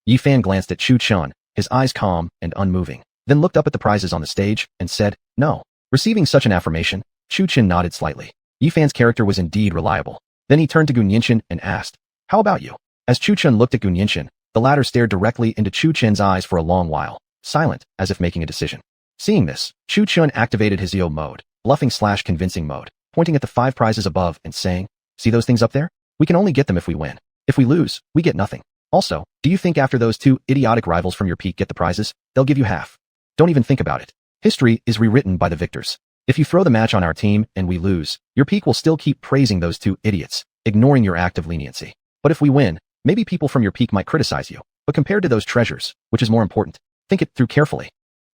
Yi Fan glanced at Chu Chen, his eyes calm and unmoving, then looked up at the prizes on the stage and said, "No." Receiving such an affirmation, Chu Chen nodded slightly. Yi Fan's character was indeed reliable. Then he turned to Gu Nianchen and asked, "How about you?" As Chu Chen looked at Gu Nianchen, the latter stared directly into Chu Chen's eyes for a long while, silent, as if making a decision. Seeing this, Chu Chen activated his EO mode, bluffing/convincing mode, pointing at the 5 prizes above and saying, "See those things up there? We can only get them if we win. If we lose, we get nothing. Also, do you think after those 2 idiotic rivals from your peak get the prizes, they'll give you half? Don't even think about it. History is rewritten by the victors. If you throw the match on our team and we lose, your peak will still keep praising those 2 idiots, ignoring your act of leniency. But if we win, maybe people from your peak might criticize you. But compared to those treasures, which is more important? Think it through carefully.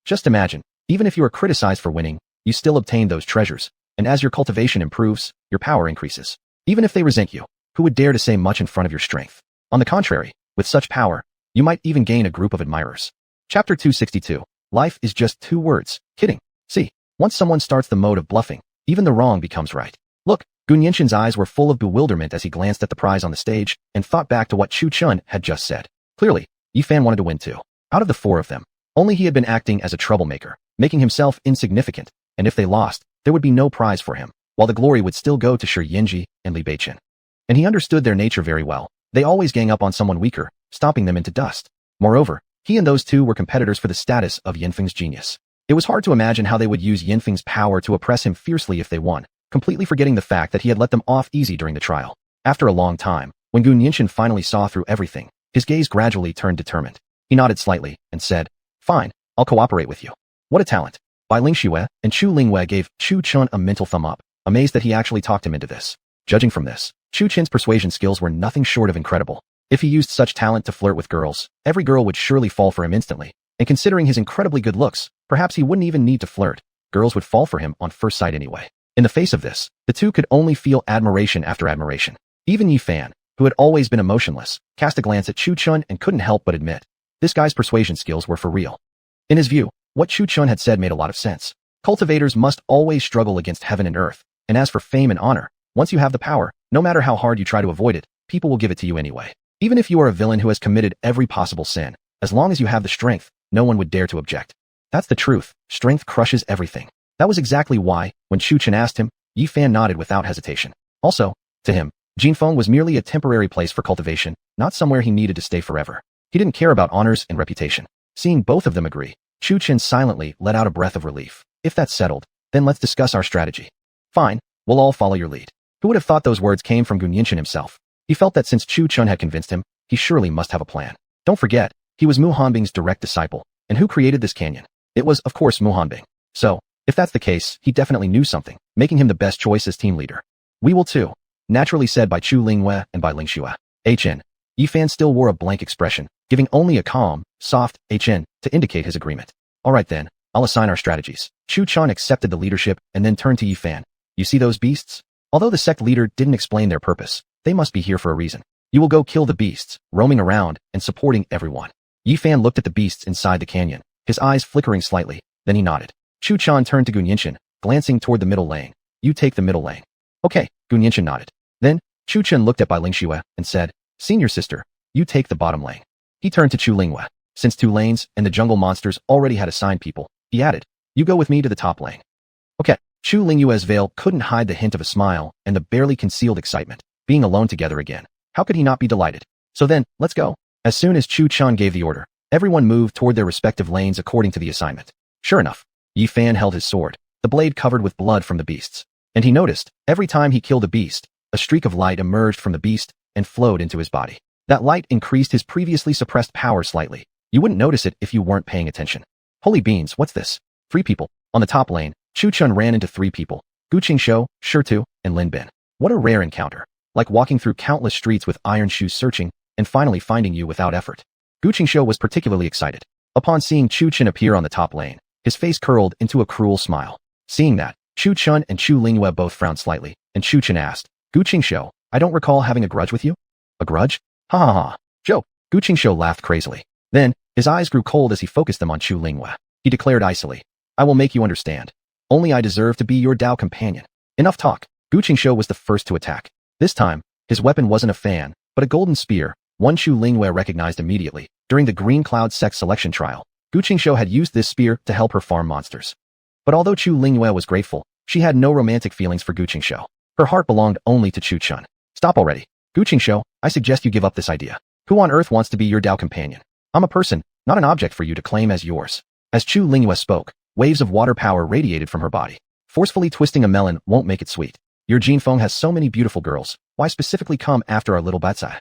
Just imagine, even if you are criticized for winning, you still obtain those treasures, and as your cultivation improves, your power increases. Even if they resent you, who would dare to say much in front of your strength? On the contrary, with such power, you might even gain a group of admirers." Chapter 262. Life is just 2 words. Kidding. See, once someone starts the mode of bluffing, even the wrong becomes right. Look, Gu Nianchen eyes were full of bewilderment as he glanced at the prize on the stage and thought back to what Chu Chen had just said. Clearly, Yi Fan wanted to win too. Out of the 4 of them, only he had been acting as a troublemaker, making himself insignificant, and if they lost, there would be no prize for him, while the glory would still go to Shi Yinji and Li Beichun. And he understood their nature very well. They always gang up on someone weaker, stomping them into dust. Moreover, he and those 2 were competitors for the status of Yinfeng's genius. It was hard to imagine how they would use Yinfeng's power to oppress him fiercely if they won, completely forgetting the fact that he had let them off easy during the trial. After a long time, when Gu Nianxin finally saw through everything, his gaze gradually turned determined. He nodded slightly and said, "Fine, I'll cooperate with you." What a talent! Bai Lingxue and Chu Lingwei gave Chu Chun a mental thumb up, amazed that he actually talked him into this. Judging from this, Chu Chin's persuasion skills were nothing short of incredible. If he used such talent to flirt with girls, every girl would surely fall for him instantly. And considering his incredibly good looks, perhaps he wouldn't even need to flirt. Girls would fall for him on first sight anyway. In the face of this, the two could only feel admiration after admiration. Even Yi Fan, who had always been emotionless, cast a glance at Chu Chun and couldn't help but admit, this guy's persuasion skills were for real. In his view, what Chu Chun had said made a lot of sense. Cultivators must always struggle against heaven and earth, and as for fame and honor, once you have the power, no matter how hard you try to avoid it, people will give it to you anyway. Even if you are a villain who has committed every possible sin, as long as you have the strength, no one would dare to object. That's the truth. Strength crushes everything. That was exactly why, when Chu Chen asked him, Yi Fan nodded without hesitation. Also, to him, Jinfeng was merely a temporary place for cultivation, not somewhere he needed to stay forever. He didn't care about honors and reputation. Seeing both of them agree, Chu Chen silently let out a breath of relief. If that's settled, then let's discuss our strategy. Fine, we'll all follow your lead. Who would have thought those words came from Gu Nianxin himself? He felt that since Chu Chun had convinced him, he surely must have a plan. Don't forget, he was Mu Hanbing's direct disciple. And who created this canyon? It was, of course, Mu Hanbing. So, if that's the case, he definitely knew something, making him the best choice as team leader. We will too. Naturally said by Chu Lingwei and by Lingxue. HN. Yi Fan still wore a blank expression, giving only a calm, soft HN to indicate his agreement. Alright then, I'll assign our strategies. Chu Chun accepted the leadership and then turned to Yi Fan. You see those beasts? Although the sect leader didn't explain their purpose, they must be here for a reason. You will go kill the beasts, roaming around and supporting everyone. Yi Fan looked at the beasts inside the canyon, his eyes flickering slightly, then he nodded. Chu Chun turned to Gu Nianxin, glancing toward the middle lane. You take the middle lane. Okay, Gu Nianxin nodded. Then, Chu Chun looked at Bai Lingxue and said, Senior sister, you take the bottom lane. He turned to Chu Lingwei. Since 2 lanes and the jungle monsters already had assigned people, he added, you go with me to the top lane. Okay. Chu Lingwei's veil couldn't hide the hint of a smile and the barely concealed excitement. Being alone together again. How could he not be delighted? So then, let's go. As soon as Chu Chun gave the order, everyone moved toward their respective lanes according to the assignment. Sure enough, Yi Fan held his sword, the blade covered with blood from the beasts. And he noticed, every time he killed a beast, a streak of light emerged from the beast and flowed into his body. That light increased his previously suppressed power slightly. You wouldn't notice it if you weren't paying attention. Holy beans, what's this? 3 people. On the top lane, Chu Chun ran into 3 people. Gu Qingshou, Shitu, and Lin Bin. What a rare encounter. Like walking through countless streets with iron shoes searching, and finally finding you without effort. Gu Qingshou was particularly excited. Upon seeing Chu Chun appear on the top lane, his face curled into a cruel smile. Seeing that, Chu Chun and Chu Lingwei both frowned slightly, and Chu Chun asked, Gu Qingshou, I don't recall having a grudge with you? A grudge? Ha ha ha. Joke. Gu Qingshou laughed crazily. Then, his eyes grew cold as he focused them on Chu Lingwei. He declared icily, I will make you understand. Only I deserve to be your Dao companion. Enough talk. Gu Qingshou was the first to attack. This time, his weapon wasn't a fan, but a golden spear, one Chu Lingwei recognized immediately. During the Green Cloud sect selection trial, Gu Qingshou had used this spear to help her farm monsters. But although Chu Lingwei was grateful, she had no romantic feelings for Gu Qingshou. Her heart belonged only to Chu Chun. Stop already. Gu Qingshou, I suggest you give up this idea. Who on earth wants to be your Dao companion? I'm a person, not an object for you to claim as yours. As Chu Lingwei spoke, waves of water power radiated from her body. Forcefully twisting a melon won't make it sweet. Your Jinfeng has so many beautiful girls. Why specifically come after our little Batsai?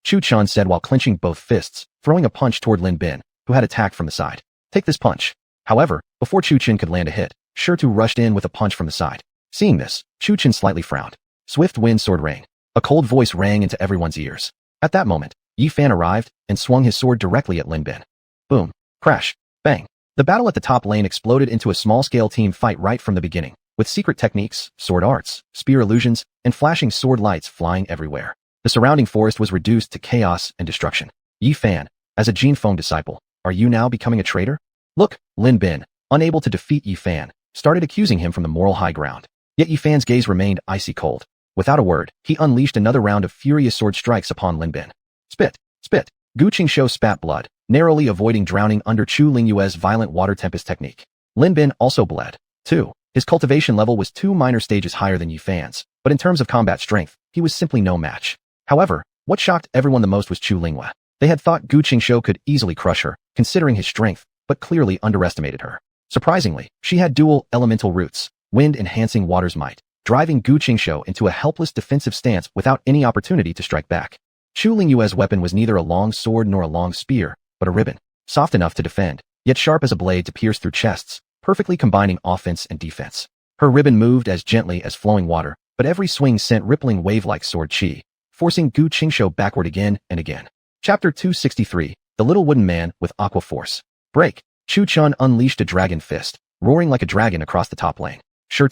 Chu Chun said while clenching both fists, throwing a punch toward Lin Bin, who had attacked from the side. Take this punch. However, before Chu Chun could land a hit, Shitu rushed in with a punch from the side. Seeing this, Chu Chun slightly frowned. Swift wind sword rang. A cold voice rang into everyone's ears. At that moment, Yi Fan arrived and swung his sword directly at Lin Bin. Boom. Crash. Bang. The battle at the top lane exploded into a small-scale team fight right from the beginning, with secret techniques, sword arts, spear illusions, and flashing sword lights flying everywhere. The surrounding forest was reduced to chaos and destruction. Yi Fan, as a Jinfeng disciple, are you now becoming a traitor? Look, Lin Bin, unable to defeat Yi Fan, started accusing him from the moral high ground. Yet Yi Fan's gaze remained icy cold. Without a word, he unleashed another round of furious sword strikes upon Lin Bin. Spit, spit. Gu Qingshou spat blood, narrowly avoiding drowning under Chu Lingwei's violent water tempest technique. Lin Bin also bled, too. His cultivation level was 2 minor stages higher than Yi Fan's, but in terms of combat strength, he was simply no match. However, what shocked everyone the most was Chu Lingwei. They had thought Gu Qingshou could easily crush her, considering his strength, but clearly underestimated her. Surprisingly, she had dual elemental roots, wind enhancing water's might. driving Gu Qingshou into a helpless defensive stance without any opportunity to strike back. Chu Lingyue's weapon was neither a long sword nor a long spear, but a ribbon, soft enough to defend, yet sharp as a blade to pierce through chests, perfectly combining offense and defense. Her ribbon moved as gently as flowing water, but every swing sent rippling wave-like sword chi, forcing Gu Qingshou backward again and again. Chapter 263, The Little Wooden Man with Aqua Force. Break. Chu Chun unleashed a dragon fist, roaring like a dragon across the top lane. Shi,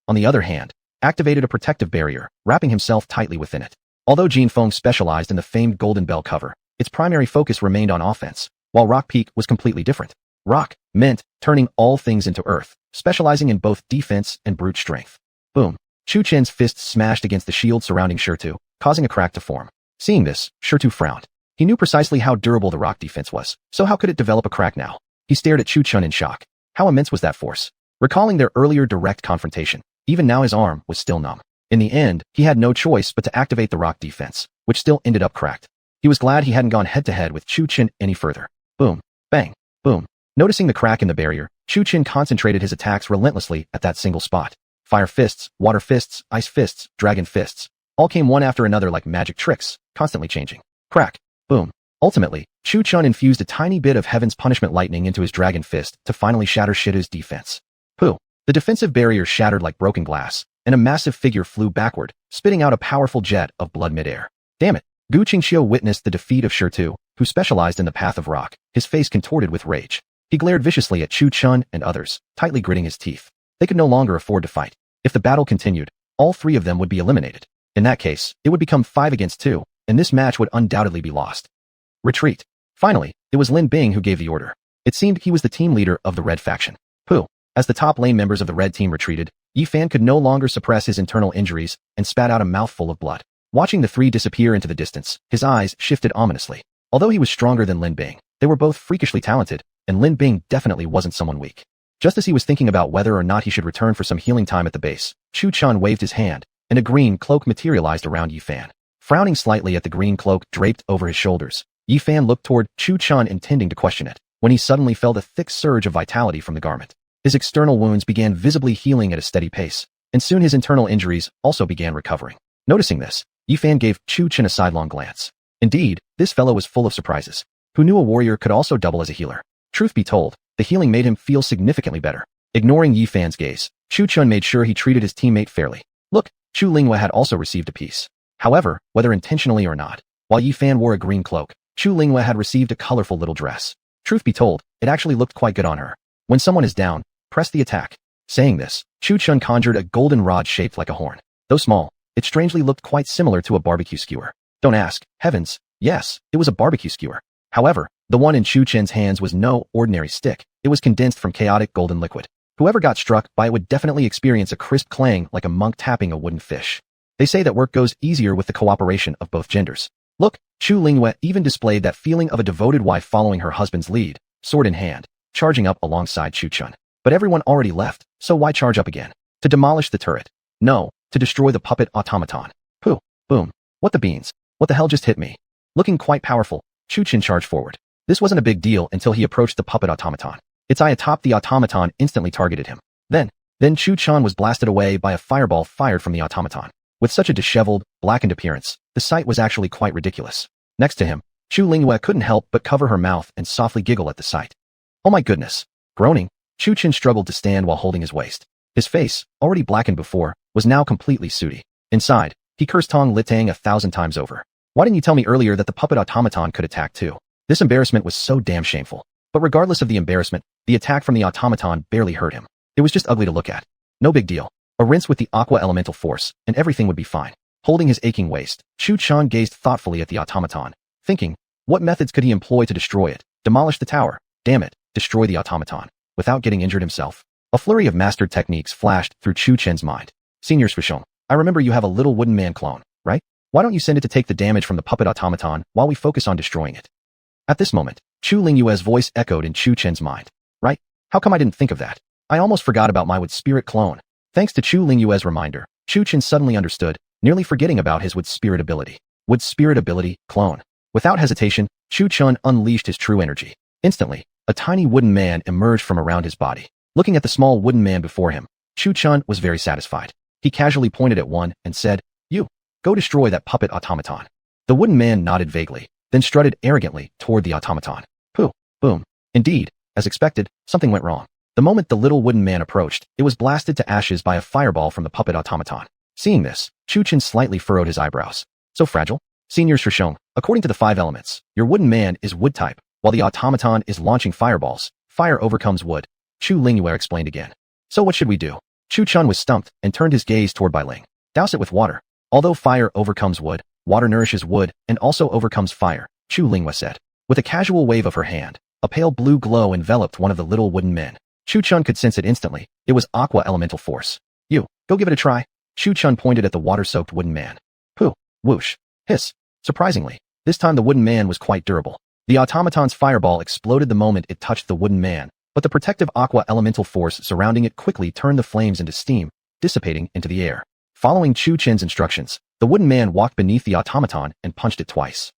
on the other hand, activated a protective barrier, wrapping himself tightly within it. Although Jin Feng specialized in the famed Golden Bell cover, its primary focus remained on offense, while Rock Peak was completely different. Rock meant turning all things into earth, specializing in both defense and brute strength. Boom. Chu Chen's fist smashed against the shield surrounding Shi, causing a crack to form. Seeing this, Shi frowned. He knew precisely how durable the rock defense was, so how could it develop a crack now? He stared at Chu Chun in shock. How immense was that force? Recalling their earlier direct confrontation, even now his arm was still numb. In the end, he had no choice but to activate the rock defense, which still ended up cracked. He was glad he hadn't gone head-to-head with Chu Chen any further. Boom. Bang. Boom. Noticing the crack in the barrier, Chu Chen concentrated his attacks relentlessly at that single spot. Fire fists, water fists, ice fists, dragon fists, all came one after another like magic tricks, constantly changing. Crack. Boom. Ultimately, Chu Chun infused a tiny bit of Heaven's Punishment lightning into his dragon fist to finally shatter Shi's defense. Pooh. The defensive barrier shattered like broken glass, and a massive figure flew backward, spitting out a powerful jet of blood midair. Damn it. Gu Qingxiu witnessed the defeat of Shi, who specialized in the path of rock, his face contorted with rage. He glared viciously at Chu Chun and others, tightly gritting his teeth. They could no longer afford to fight. If the battle continued, all three of them would be eliminated. In that case, it would become 5 against 2, and this match would undoubtedly be lost. Retreat. Finally, it was Lin Bing who gave the order. It seemed he was the team leader of the red faction. Pooh. As the top lane members of the red team retreated, Yi Fan could no longer suppress his internal injuries and spat out a mouthful of blood. Watching the three disappear into the distance, his eyes shifted ominously. Although he was stronger than Lin Bing, they were both freakishly talented, and Lin Bing definitely wasn't someone weak. Just as he was thinking about whether or not he should return for some healing time at the base, Chu Chun waved his hand, and a green cloak materialized around Yi Fan. Frowning slightly at the green cloak draped over his shoulders, Yi Fan looked toward Chu Chun intending to question it, when he suddenly felt a thick surge of vitality from the garment. His external wounds began visibly healing at a steady pace, and soon his internal injuries also began recovering. Noticing this, Yi Fan gave Chu Chun a sidelong glance. Indeed, this fellow was full of surprises. Who knew a warrior could also double as a healer? Truth be told, the healing made him feel significantly better. Ignoring Yi Fan's gaze, Chu Chun made sure he treated his teammate fairly. Look, Chu Lingyue had also received a piece. However, whether intentionally or not, while Yi Fan wore a green cloak, Chu Lingyue had received a colorful little dress. Truth be told, it actually looked quite good on her. When someone is down, press the attack. Saying this, Chu Chun conjured a golden rod shaped like a horn. Though small, it strangely looked quite similar to a barbecue skewer. Don't ask. Heavens, yes, it was a barbecue skewer. However, the one in Chu Chen's hands was no ordinary stick. It was condensed from chaotic golden liquid. Whoever got struck by it would definitely experience a crisp clang like a monk tapping a wooden fish. They say that work goes easier with the cooperation of both genders. Look, Chu Lingyue even displayed that feeling of a devoted wife following her husband's lead, sword in hand, charging up alongside Chu Chun. But everyone already left, so why charge up again? To demolish the turret? No, to destroy the puppet automaton. Pooh, boom, what the beans? What the hell just hit me? Looking quite powerful, Chu Chun charged forward. This wasn't a big deal until he approached the puppet automaton. Its eye atop the automaton instantly targeted him. Then Chu Chun was blasted away by a fireball fired from the automaton. With such a disheveled, blackened appearance, the sight was actually quite ridiculous. Next to him, Chu Lingyue couldn't help but cover her mouth and softly giggle at the sight. Oh my goodness. Groaning, Chu Chun struggled to stand while holding his waist. His face, already blackened before, was now completely sooty. Inside, he cursed Tong Litang 1,000 times over. Why didn't you tell me earlier that the puppet automaton could attack too? This embarrassment was so damn shameful. But regardless of the embarrassment, the attack from the automaton barely hurt him. It was just ugly to look at. No big deal. A rinse with the aqua elemental force, and everything would be fine. Holding his aching waist, Chu Chun gazed thoughtfully at the automaton, thinking, what methods could he employ to destroy it? Demolish the tower. Damn it, destroy the automaton. Without getting injured himself. A flurry of mastered techniques flashed through Chu Chen's mind. Senior Shushong, I remember you have a little wooden man clone, right? Why don't you send it to take the damage from the puppet automaton while we focus on destroying it? At this moment, Chu Lingyue's voice echoed in Chu Chen's mind. Right? How come I didn't think of that? I almost forgot about my wood spirit clone. Thanks to Chu Lingyue's reminder, Chu Chen suddenly understood, nearly forgetting about his wood spirit ability. Wood spirit ability, clone. Without hesitation, Chu Chun unleashed his true energy. Instantly, a tiny wooden man emerged from around his body. Looking at the small wooden man before him, Chu Chun was very satisfied. He casually pointed at one and said, "You, go destroy that puppet automaton." The wooden man nodded vaguely, then strutted arrogantly toward the automaton. Pooh, boom. Indeed, as expected, something went wrong. The moment the little wooden man approached, it was blasted to ashes by a fireball from the puppet automaton. Seeing this, Chu-Chin slightly furrowed his eyebrows. So fragile? Senior Shishong, according to the 5 elements, your wooden man is wood type, while the automaton is launching fireballs. Fire overcomes wood. Chu Lingyue explained again. So what should we do? Chu-Chun was stumped and turned his gaze toward Bai Ling. Douse it with water. Although fire overcomes wood, water nourishes wood and also overcomes fire, Chu Lingyue said. With a casual wave of her hand, a pale blue glow enveloped one of the little wooden men. Chu-Chun could sense it instantly. It was aqua elemental force. You, go give it a try. Chu-Chun pointed at the water-soaked wooden man. Pooh, whoosh, hiss. Surprisingly, this time the wooden man was quite durable. The automaton's fireball exploded the moment it touched the wooden man, but the protective aqua elemental force surrounding it quickly turned the flames into steam, dissipating into the air. Following Chu-Chin's instructions, the wooden man walked beneath the automaton and punched it twice.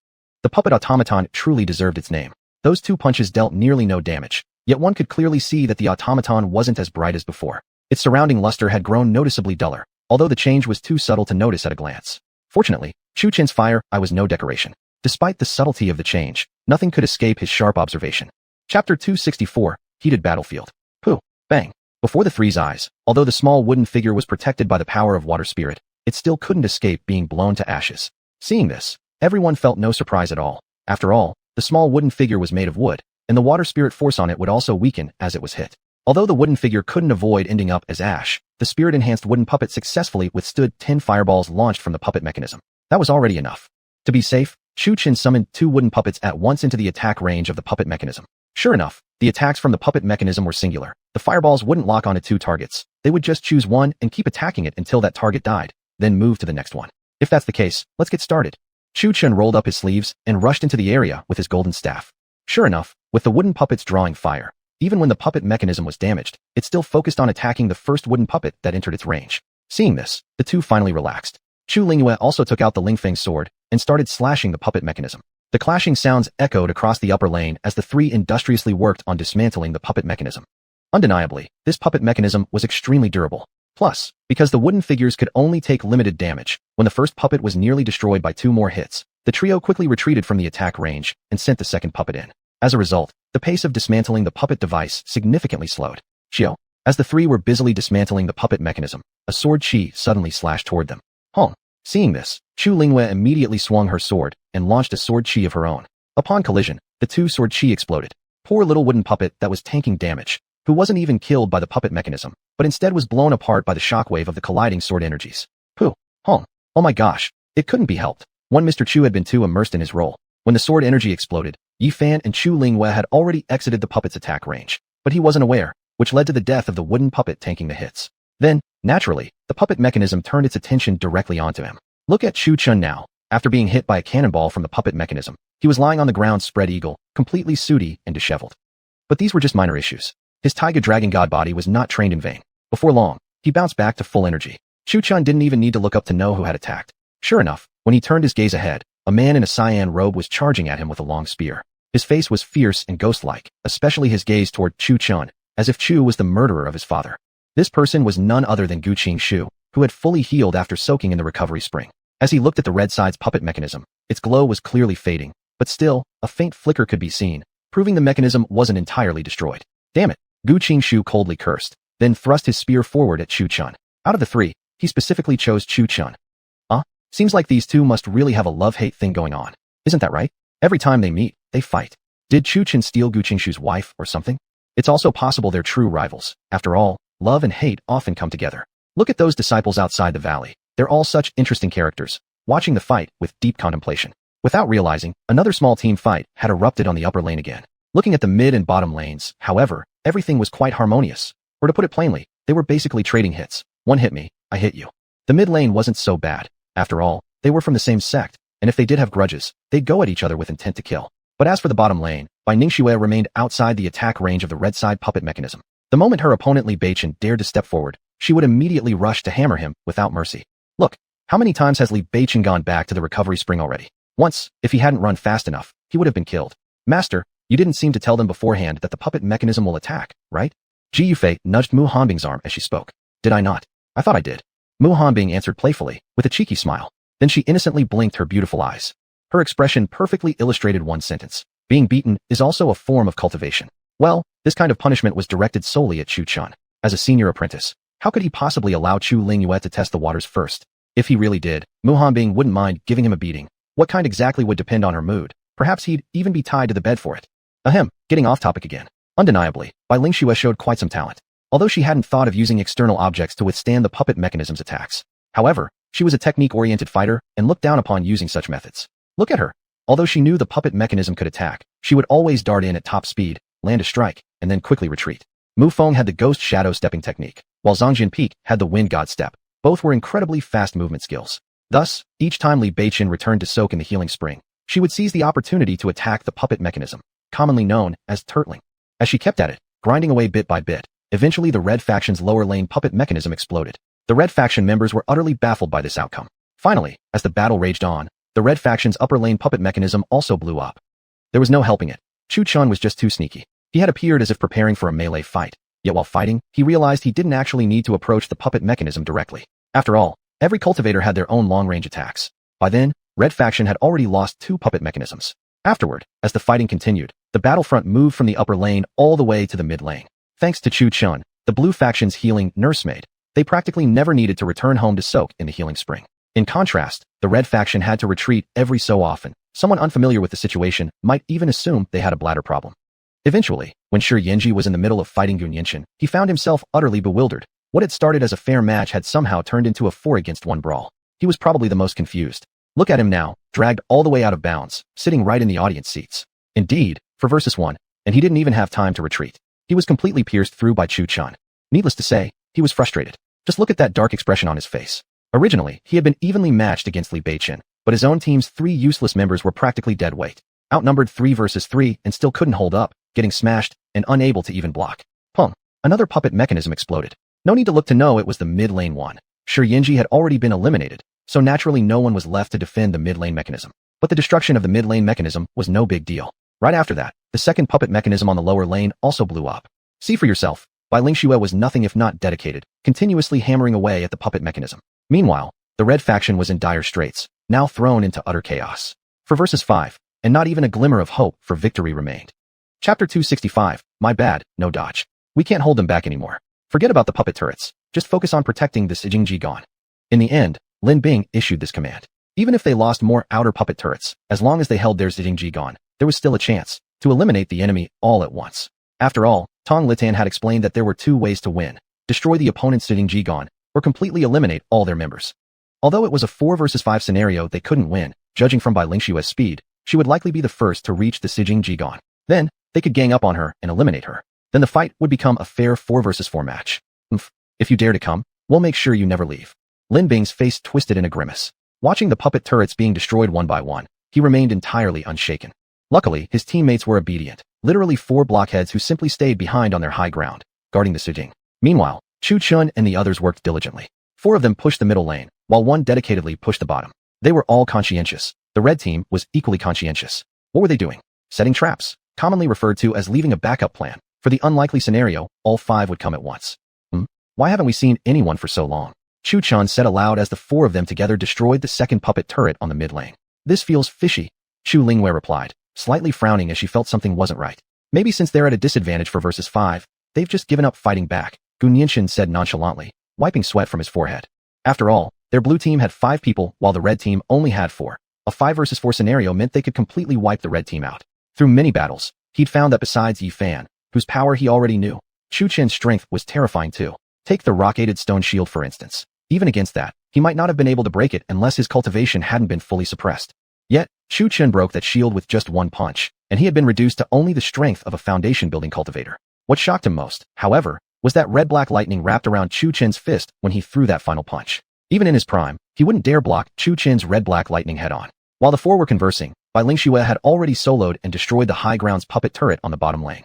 The puppet automaton truly deserved its name. Those 2 punches dealt nearly no damage, yet one could clearly see that the automaton wasn't as bright as before. Its surrounding luster had grown noticeably duller, although the change was too subtle to notice at a glance. Fortunately, Chu-Chin's fire eye was no decoration. Despite the subtlety of the change, nothing could escape his sharp observation. Chapter 264, Heated Battlefield. Pooh, bang. Before the 3's eyes, although the small wooden figure was protected by the power of water spirit, it still couldn't escape being blown to ashes. Seeing this, everyone felt no surprise at all. After all, the small wooden figure was made of wood, and the water spirit force on it would also weaken as it was hit. Although the wooden figure couldn't avoid ending up as ash, the spirit-enhanced wooden puppet successfully withstood 10 fireballs launched from the puppet mechanism. That was already enough. To be safe, Chu-Chin summoned 2 wooden puppets at once into the attack range of the puppet mechanism. Sure enough, the attacks from the puppet mechanism were singular. The fireballs wouldn't lock onto 2 targets. They would just choose one and keep attacking it until that target died, then move to the next one. If that's the case, let's get started. Chu-Chin rolled up his sleeves and rushed into the area with his golden staff. Sure enough, with the wooden puppets drawing fire, even when the puppet mechanism was damaged, it still focused on attacking the first wooden puppet that entered its range. Seeing this, the 2 finally relaxed. Chu Lingyue also took out the Lingfeng sword and started slashing the puppet mechanism. The clashing sounds echoed across the upper lane as the 3 industriously worked on dismantling the puppet mechanism. Undeniably, this puppet mechanism was extremely durable. Plus, because the wooden figures could only take limited damage, when the first puppet was nearly destroyed by 2 more hits, the trio quickly retreated from the attack range and sent the second puppet in. As a result, the pace of dismantling the puppet device significantly slowed. Xiao, as the 3 were busily dismantling the puppet mechanism, a sword chi suddenly slashed toward them. Hong. Seeing this, Chu Lingyue immediately swung her sword and launched a sword chi of her own. Upon collision, the 2 sword chi exploded. Poor little wooden puppet that was tanking damage, who wasn't even killed by the puppet mechanism, but instead was blown apart by the shockwave of the colliding sword energies. Pooh. Hong. Oh my gosh. It couldn't be helped. One Mr. Chu had been too immersed in his role. When the sword energy exploded, Yi Fan and Chu Lingyue had already exited the puppet's attack range, but he wasn't aware, which led to the death of the wooden puppet tanking the hits. Then, naturally, the puppet mechanism turned its attention directly onto him. Look at Chu-Chun now. After being hit by a cannonball from the puppet mechanism, he was lying on the ground spread eagle, completely sooty and disheveled. But these were just minor issues. His Taiga Dragon God body was not trained in vain. Before long, he bounced back to full energy. Chu-Chun didn't even need to look up to know who had attacked. Sure enough, when he turned his gaze ahead, a man in a cyan robe was charging at him with a long spear. His face was fierce and ghost-like, especially his gaze toward Chu-Chun, as if Chu was the murderer of his father. This person was none other than Guqing Shu, who had fully healed after soaking in the recovery spring. As he looked at the red side's puppet mechanism, its glow was clearly fading, but still, a faint flicker could be seen, proving the mechanism wasn't entirely destroyed. Damn it, Guqing Shu coldly cursed, then thrust his spear forward at Chu-Chun. Out of the 3, he specifically chose Chu-Chun. Seems like these 2 must really have a love-hate thing going on. Isn't that right? Every time they meet, they fight. Did Chu-Chun steal Guqing Shu's wife or something? It's also possible they're true rivals. After all, love and hate often come together. Look at those disciples outside the valley. They're all such interesting characters, watching the fight with deep contemplation. Without realizing, another small team fight had erupted on the upper lane again. Looking at the mid and bottom lanes, however, everything was quite harmonious. Or to put it plainly, they were basically trading hits. One hit me, I hit you. The mid lane wasn't so bad. After all, they were from the same sect, and if they did have grudges, they'd go at each other with intent to kill. But as for the bottom lane, Bai Ningxue remained outside the attack range of the red side puppet mechanism. The moment her opponent Li Beichen dared to step forward, she would immediately rush to hammer him without mercy. Look, how many times has Li Beichen gone back to the recovery spring already? Once, if he hadn't run fast enough, he would have been killed. Master, you didn't seem to tell them beforehand that the puppet mechanism will attack, right? Ji Yufei nudged Mu Hanbing's arm as she spoke. Did I not? I thought I did. Mu Hanbing answered playfully, with a cheeky smile. Then she innocently blinked her beautiful eyes. Her expression perfectly illustrated one sentence. Being beaten is also a form of cultivation. Well, this kind of punishment was directed solely at Chu Chun. As a senior apprentice, how could he possibly allow Chu Lingyue to test the waters first? If he really did, Mu Hanbing wouldn't mind giving him a beating. What kind exactly would depend on her mood. Perhaps he'd even be tied to the bed for it. Ahem, getting off topic again. Undeniably, Bai Lingxue showed quite some talent. Although she hadn't thought of using external objects to withstand the puppet mechanism's attacks. However, she was a technique-oriented fighter and looked down upon using such methods. Look at her. Although she knew the puppet mechanism could attack, she would always dart in at top speed, land a strike, and then quickly retreat. Mu Feng had the ghost shadow stepping technique, while Zhang Jinpeak had the wind god step. Both were incredibly fast movement skills. Thus, each time Li Beiqin returned to soak in the healing spring, she would seize the opportunity to attack the puppet mechanism, commonly known as turtling. As she kept at it, grinding away bit by bit, eventually the Red Faction's lower lane puppet mechanism exploded. The Red Faction members were utterly baffled by this outcome. Finally, as the battle raged on, the Red Faction's upper lane puppet mechanism also blew up. There was no helping it. Chu Chun was just too sneaky. He had appeared as if preparing for a melee fight, yet while fighting, he realized he didn't actually need to approach the puppet mechanism directly. After all, every cultivator had their own long-range attacks. By then, Red Faction had already lost 2 puppet mechanisms. Afterward, as the fighting continued, the battlefront moved from the upper lane all the way to the mid lane. Thanks to Chu Chun, the Blue Faction's healing nursemaid, they practically never needed to return home to soak in the healing spring. In contrast, the Red Faction had to retreat every so often. Someone unfamiliar with the situation might even assume they had a bladder problem. Eventually, when Shi Yanji was in the middle of fighting Gun Yinshin, he found himself utterly bewildered. What had started as a fair match had somehow turned into a 4-against-1 brawl. He was probably the most confused. Look at him now, dragged all the way out of bounds, sitting right in the audience seats. Indeed, for versus 1, and he didn't even have time to retreat. He was completely pierced through by Chu Chun. Needless to say, he was frustrated. Just look at that dark expression on his face. Originally, he had been evenly matched against Li Beiqin, but his own team's 3 useless members were practically dead weight. Outnumbered 3 versus 3 and still couldn't hold up, getting smashed and unable to even block. Pung. Another puppet mechanism exploded. No need to look to know it was the mid lane one. Shi Yanji had already been eliminated, so naturally no one was left to defend the mid lane mechanism. But the destruction of the mid lane mechanism was no big deal. Right after that, the second puppet mechanism on the lower lane also blew up. See for yourself. Bai Lingxue was nothing if not dedicated, continuously hammering away at the puppet mechanism. Meanwhile, the Red Faction was in dire straits, now thrown into utter chaos. For versus 5, and not even a glimmer of hope for victory remained. Chapter 265, my bad, no dodge. We can't hold them back anymore. Forget about the puppet turrets, just focus on protecting the Sijingji Gon. In the end, Lin Bing issued this command. Even if they lost more outer puppet turrets, as long as they held their Sijingji Gon, there was still a chance to eliminate the enemy all at once. After all, Tong Litan had explained that there were 2 ways to win: destroy the opponent's Sijingji Gon, or completely eliminate all their members. Although it was a 4 versus 5 scenario they couldn't win, judging from Bai Lingxue's speed, she would likely be the first to reach the Sijingji Gon. Then, they could gang up on her and eliminate her. Then the fight would become a fair 4 versus 4 match. If you dare to come, we'll make sure you never leave. Lin Bing's face twisted in a grimace. Watching the puppet turrets being destroyed one by one, he remained entirely unshaken. Luckily, his teammates were obedient, literally 4 blockheads who simply stayed behind on their high ground, guarding the Sijing. Meanwhile, Chu Chun and the others worked diligently. 4 of them pushed the middle lane, while 1 dedicatedly pushed the bottom. They were all conscientious. The red team was equally conscientious. What were they doing? Setting traps, commonly referred to as leaving a backup plan. For the unlikely scenario, all 5 would come at once. Why haven't we seen anyone for so long? Chu Chun said aloud as the 4 of them together destroyed the second puppet turret on the mid lane. This feels fishy, Chu Lingyue replied, slightly frowning as she felt something wasn't right. Maybe since they're at a disadvantage for versus 5, they've just given up fighting back, Gun Yinshin said nonchalantly, wiping sweat from his forehead. After all, their blue team had 5 people while the red team only had 4. A 5 versus 4 scenario meant they could completely wipe the red team out. Through many battles, he'd found that besides Yi Fan, whose power he already knew, Chu Chen's strength was terrifying too. Take the rock-aided stone shield for instance. Even against that, he might not have been able to break it unless his cultivation hadn't been fully suppressed. Yet, Chu Chen broke that shield with just 1 punch, and he had been reduced to only the strength of a foundation-building cultivator. What shocked him most, however, was that red-black lightning wrapped around Chu Chen's fist when he threw that final punch. Even in his prime, he wouldn't dare block Chu Chen's red-black lightning head-on. While the 4 were conversing, Bai Lingxue had already soloed and destroyed the high ground's puppet turret on the bottom lane.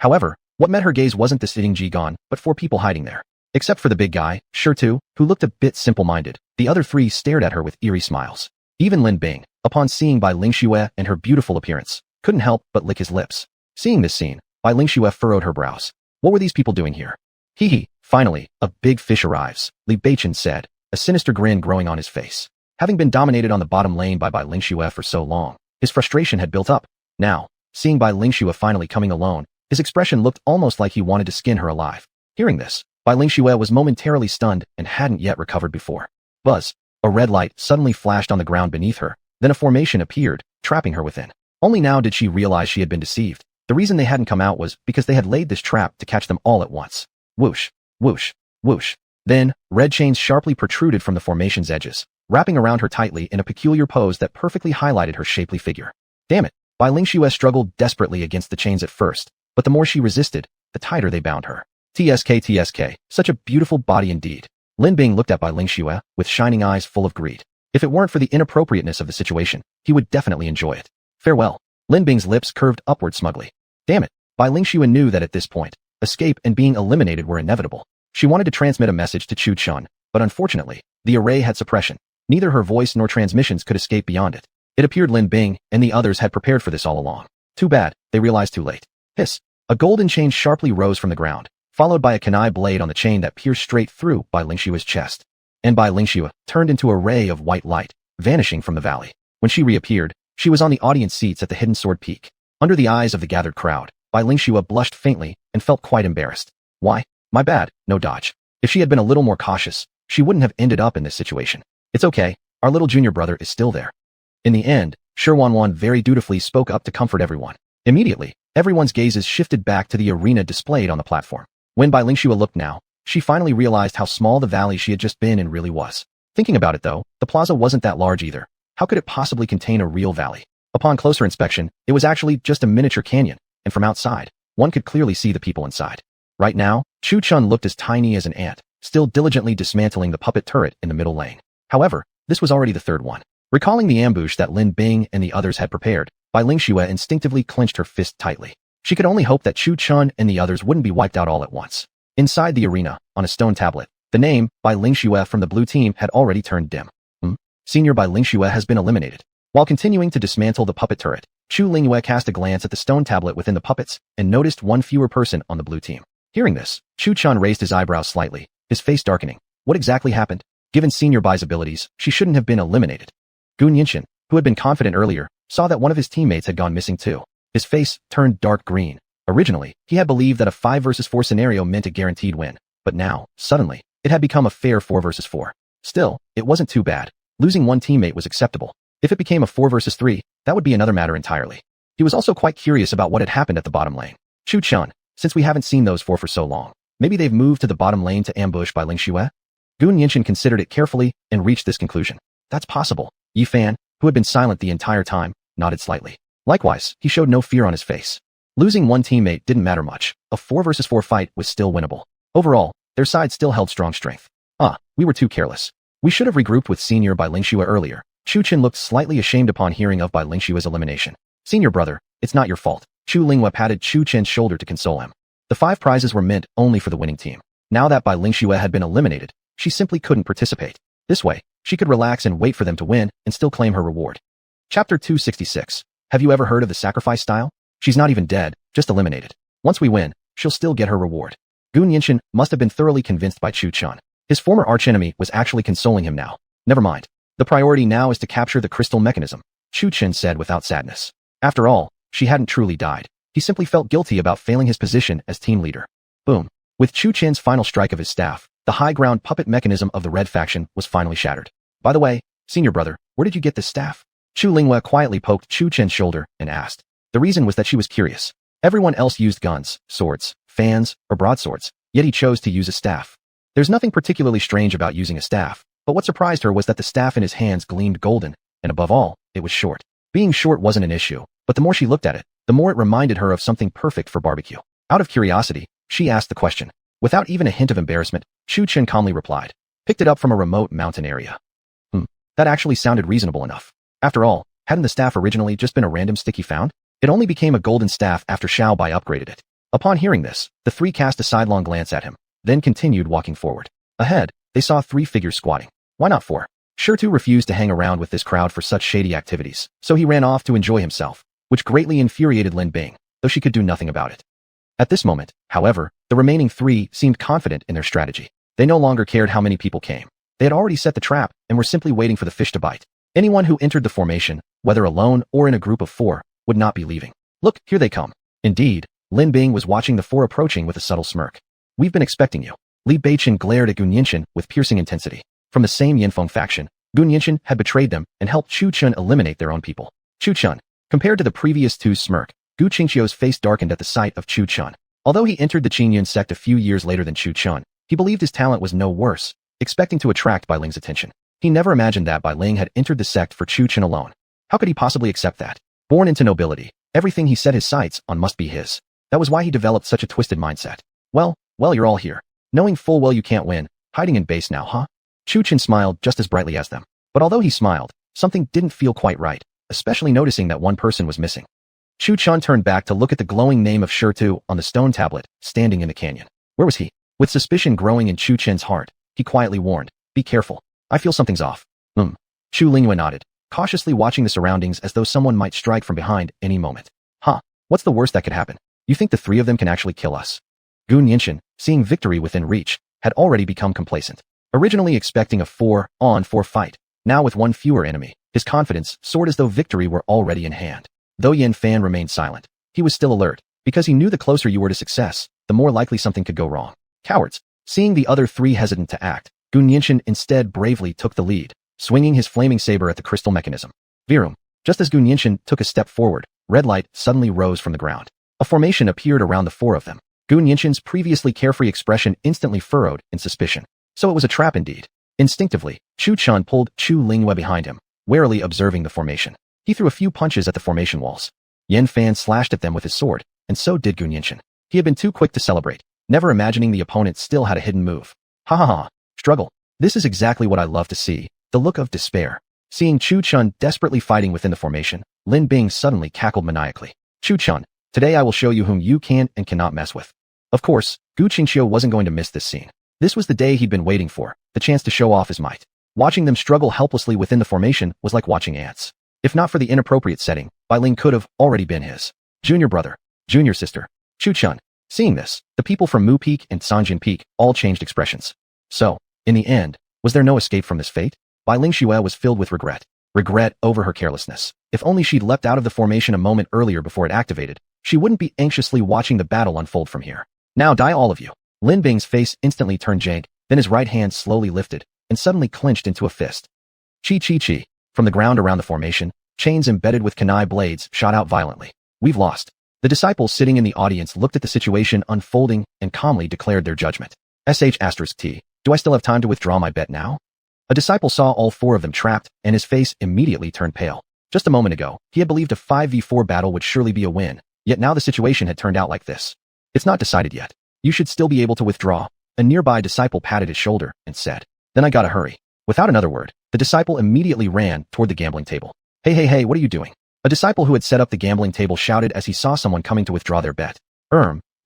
However, what met her gaze wasn't the sitting Ji-Gon, but 4 people hiding there. Except for the big guy, Shi, who looked a bit simple-minded, the other 3 stared at her with eerie smiles. Even Lin Bing, upon seeing Bai Lingxue and her beautiful appearance, couldn't help but lick his lips. Seeing this scene, Bai Lingxue furrowed her brows. What were these people doing here? Hee hee, finally, a big fish arrives, Li Beiqin said, a sinister grin growing on his face. Having been dominated on the bottom lane by Ling Xue for so long, his frustration had built up. Now, seeing Ling Xue finally coming alone, his expression looked almost like he wanted to skin her alive. Hearing this, Ling Xue was momentarily stunned and hadn't yet recovered before. Buzz! A red light suddenly flashed on the ground beneath her, then a formation appeared, trapping her within. Only now did she realize she had been deceived. The reason they hadn't come out was because they had laid this trap to catch them all at once. Whoosh, whoosh, whoosh. Then, red chains sharply protruded from the formation's edges, wrapping around her tightly in a peculiar pose that perfectly highlighted her shapely figure. Damn it! Ling Xue struggled desperately against the chains at first, but the more she resisted, the tighter they bound her. TSK, such a beautiful body indeed. Lin Bing looked at Ling Xue with shining eyes full of greed. If it weren't for the inappropriateness of the situation, he would definitely enjoy it. Farewell. Lin Bing's lips curved upward smugly. Damn it! Ling Xue knew that at this point, escape and being eliminated were inevitable. She wanted to transmit a message to Chu Chun, but unfortunately, the array had suppression. Neither her voice nor transmissions could escape beyond it. It appeared Lin Bing and the others had prepared for this all along. Too bad, they realized too late. Hiss! A golden chain sharply rose from the ground, followed by a kunai blade on the chain that pierced straight through Ling Xue's chest. And Ling Xue turned into a ray of white light, vanishing from the valley. When she reappeared, she was on the audience seats at the hidden sword peak. Under the eyes of the gathered crowd, Ling Xue blushed faintly and felt quite embarrassed. Why? My bad, no dodge. If she had been a little more cautious, she wouldn't have ended up in this situation. It's okay, our little junior brother is still there. In the end, Shi Wanwan very dutifully spoke up to comfort everyone. Immediately, everyone's gazes shifted back to the arena displayed on the platform. When Ling Xue looked now, she finally realized how small the valley she had just been in really was. Thinking about it though, the plaza wasn't that large either. How could it possibly contain a real valley? Upon closer inspection, it was actually just a miniature canyon, and from outside, one could clearly see the people inside. Right now, Chu Chun looked as tiny as an ant, still diligently dismantling the puppet turret in the middle lane. However, this was already the third one. Recalling the ambush that Lin Bing and the others had prepared, Ling Xue instinctively clenched her fist tightly. She could only hope that Chu Chun and the others wouldn't be wiped out all at once. Inside the arena, on a stone tablet, the name Ling Xue from the blue team had already turned dim. Senior Ling Xue has been eliminated. While continuing to dismantle the puppet turret, Chu Lingyue cast a glance at the stone tablet within the puppets and noticed one fewer person on the blue team. Hearing this, Chu Chun raised his eyebrows slightly, his face darkening. What exactly happened? Given Senior Bai's abilities, she shouldn't have been eliminated. Gun Yinshin, who had been confident earlier, saw that one of his teammates had gone missing too. His face turned dark green. Originally, he had believed that a 5 versus 4 scenario meant a guaranteed win, but now, suddenly, it had become a fair 4 versus 4. Still, it wasn't too bad. Losing one teammate was acceptable. If it became a 4 versus 3, that would be another matter entirely. He was also quite curious about what had happened at the bottom lane. Chu Chun, since we haven't seen those four for so long, maybe they've moved to the bottom lane to ambush Ling Xue? Gun Yinshin considered it carefully and reached this conclusion. That's possible. Yi Fan, who had been silent the entire time, nodded slightly. Likewise, he showed no fear on his face. Losing one teammate didn't matter much. A 4 versus 4 fight was still winnable. Overall, their side still held strong strength. We were too careless. We should have regrouped with Senior Ling Xue earlier. Chu Chin looked slightly ashamed upon hearing of Ling Xue's elimination. Senior brother, it's not your fault. Chu Lingyue patted Chu Chin's shoulder to console him. The 5 prizes were meant only for the winning team. Now that Ling Xue had been eliminated, she simply couldn't participate. This way, she could relax and wait for them to win and still claim her reward. Chapter 266. Have you ever heard of the sacrifice style? She's not even dead, just eliminated. Once we win, she'll still get her reward. Gun Yinshin must have been thoroughly convinced by Chu Chun. His former archenemy was actually consoling him now. Never mind. The priority now is to capture the crystal mechanism, Chu Chin said without sadness. After all, she hadn't truly died. He simply felt guilty about failing his position as team leader. Boom. With Chu Chin's final strike of his staff, the high ground puppet mechanism of the red faction was finally shattered. By the way, senior brother, where did you get this staff? Chu Lingyue quietly poked Chu Chin's shoulder and asked. The reason was that she was curious. Everyone else used guns, swords, fans, or broadswords, yet he chose to use a staff. There's nothing particularly strange about using a staff, but what surprised her was that the staff in his hands gleamed golden, and above all, it was short. Being short wasn't an issue, but the more she looked at it, the more it reminded her of something perfect for barbecue. Out of curiosity, she asked the question. Without even a hint of embarrassment, Chu Chin calmly replied. Picked it up from a remote mountain area. That actually sounded reasonable enough. After all, hadn't the staff originally just been a random stick he found? It only became a golden staff after Xiao Bai upgraded it. Upon hearing this, the three cast a sidelong glance at him, then continued walking forward. Ahead, they saw 3 figures squatting. Why not 4? Shirtu refused to hang around with this crowd for such shady activities, so he ran off to enjoy himself, which greatly infuriated Lin Bing, though she could do nothing about it. At this moment, however, the remaining 3 seemed confident in their strategy. They no longer cared how many people came. They had already set the trap and were simply waiting for the fish to bite. Anyone who entered the formation, whether alone or in a group of 4, would not be leaving. Look, here they come. Indeed, Lin Bing was watching the 4 approaching with a subtle smirk. We've been expecting you. Li Beichen glared at Gun Yinshin with piercing intensity. From the same Yanfeng faction, Gun Yinshin had betrayed them and helped Chu Chun eliminate their own people. Chu Chun. Compared to the previous 2's smirk, Gu Qingqiu's face darkened at the sight of Chu Chun. Although he entered the Qingyun sect a few years later than Chu Chun, he believed his talent was no worse, expecting to attract Bai Ling's attention. He never imagined that Bai Ling had entered the sect for Chu Chun alone. How could he possibly accept that? Born into nobility, everything he set his sights on must be his. That was why he developed such a twisted mindset. Well, you're all here. Knowing full well you can't win, hiding in base now, huh? Chu Chun smiled just as brightly as them. But although he smiled, something didn't feel quite right, especially noticing that one person was missing. Chu Chun turned back to look at the glowing name of Shirtu on the stone tablet, standing in the canyon. Where was he? With suspicion growing in Chu Chen's heart, he quietly warned, be careful. I feel something's off. Chu Lingyue nodded, cautiously watching the surroundings as though someone might strike from behind any moment. Huh, what's the worst that could happen? You think the 3 of them can actually kill us? Gun Yinshin, seeing victory within reach, had already become complacent. Originally expecting a 4-on-4 fight, now with 1 fewer enemy, his confidence soared as though victory were already in hand. Though Yan Fan remained silent, he was still alert, because he knew the closer you were to success, the more likely something could go wrong. Cowards. Seeing the other 3 hesitant to act, Gun Yinshin instead bravely took the lead, swinging his flaming saber at the crystal mechanism. Virum. Just as Gun Yinshin took a step forward, red light suddenly rose from the ground. A formation appeared around the 4 of them. Gun Yinshin's previously carefree expression instantly furrowed in suspicion. So it was a trap indeed. Instinctively, Chu Chun pulled Chu Lingyue behind him, warily observing the formation. He threw a few punches at the formation walls. Yan Fan slashed at them with his sword, and so did Gun Yinshin. He had been too quick to celebrate, never imagining the opponent still had a hidden move. Ha ha ha. Struggle. This is exactly what I love to see, the look of despair. Seeing Chu Chun desperately fighting within the formation, Lin Bing suddenly cackled maniacally. Chu Chun, today I will show you whom you can and cannot mess with. Of course, Gu Qingqiu wasn't going to miss this scene. This was the day he'd been waiting for, the chance to show off his might. Watching them struggle helplessly within the formation was like watching ants. If not for the inappropriate setting, Bai Ling could have already been his junior brother, junior sister, Chu Chun. Seeing this, the people from Mu Peak and Sanjin Peak all changed expressions. So, in the end, was there no escape from this fate? Bai Ling Xue was filled with regret. Regret over her carelessness. If only she'd leapt out of the formation a moment earlier before it activated, she wouldn't be anxiously watching the battle unfold from here. Now die all of you. Lin Bing's face instantly turned jank, then his right hand slowly lifted, and suddenly clenched into a fist. Chi chi chi. From the ground around the formation, chains embedded with kunai blades shot out violently. We've lost. The disciples sitting in the audience looked at the situation unfolding and calmly declared their judgment. *T. Do I still have time to withdraw my bet now? A disciple saw all 4 of them trapped, and his face immediately turned pale. Just a moment ago, he had believed a 5v4 battle would surely be a win, yet now the situation had turned out like this. It's not decided yet. You should still be able to withdraw. A nearby disciple patted his shoulder and said, then I gotta hurry. Without another word, the disciple immediately ran toward the gambling table. Hey, what are you doing? A disciple who had set up the gambling table shouted as he saw someone coming to withdraw their bet.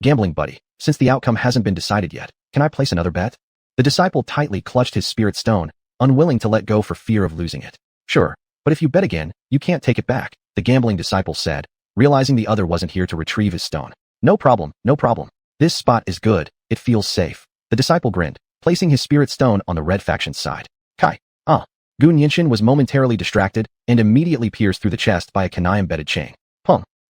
Gambling buddy, since the outcome hasn't been decided yet, can I place another bet? The disciple tightly clutched his spirit stone, unwilling to let go for fear of losing it. Sure, but if you bet again, you can't take it back, the gambling disciple said, realizing the other wasn't here to retrieve his stone. No problem. This spot is good, it feels safe. The disciple grinned, placing his spirit stone on the red faction's side. Kai. Gun Yinshin was momentarily distracted and immediately pierced through the chest by a kunai-embedded chain.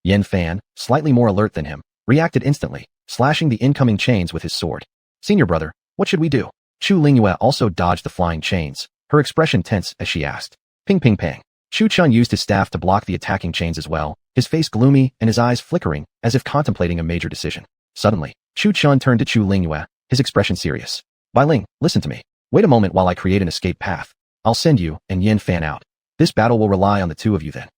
Yan Fan, slightly more alert than him, reacted instantly, slashing the incoming chains with his sword. Senior brother, what should we do? Chu Lingyue also dodged the flying chains, her expression tense as she asked. Ping ping pang. Chu Chun used his staff to block the attacking chains as well, his face gloomy and his eyes flickering as if contemplating a major decision. Suddenly, Chu Chun turned to Chu Lingyue, his expression serious. Bai Ling, listen to me. Wait a moment while I create an escape path. I'll send you and Yan Fan out. This battle will rely on the 2 of you then.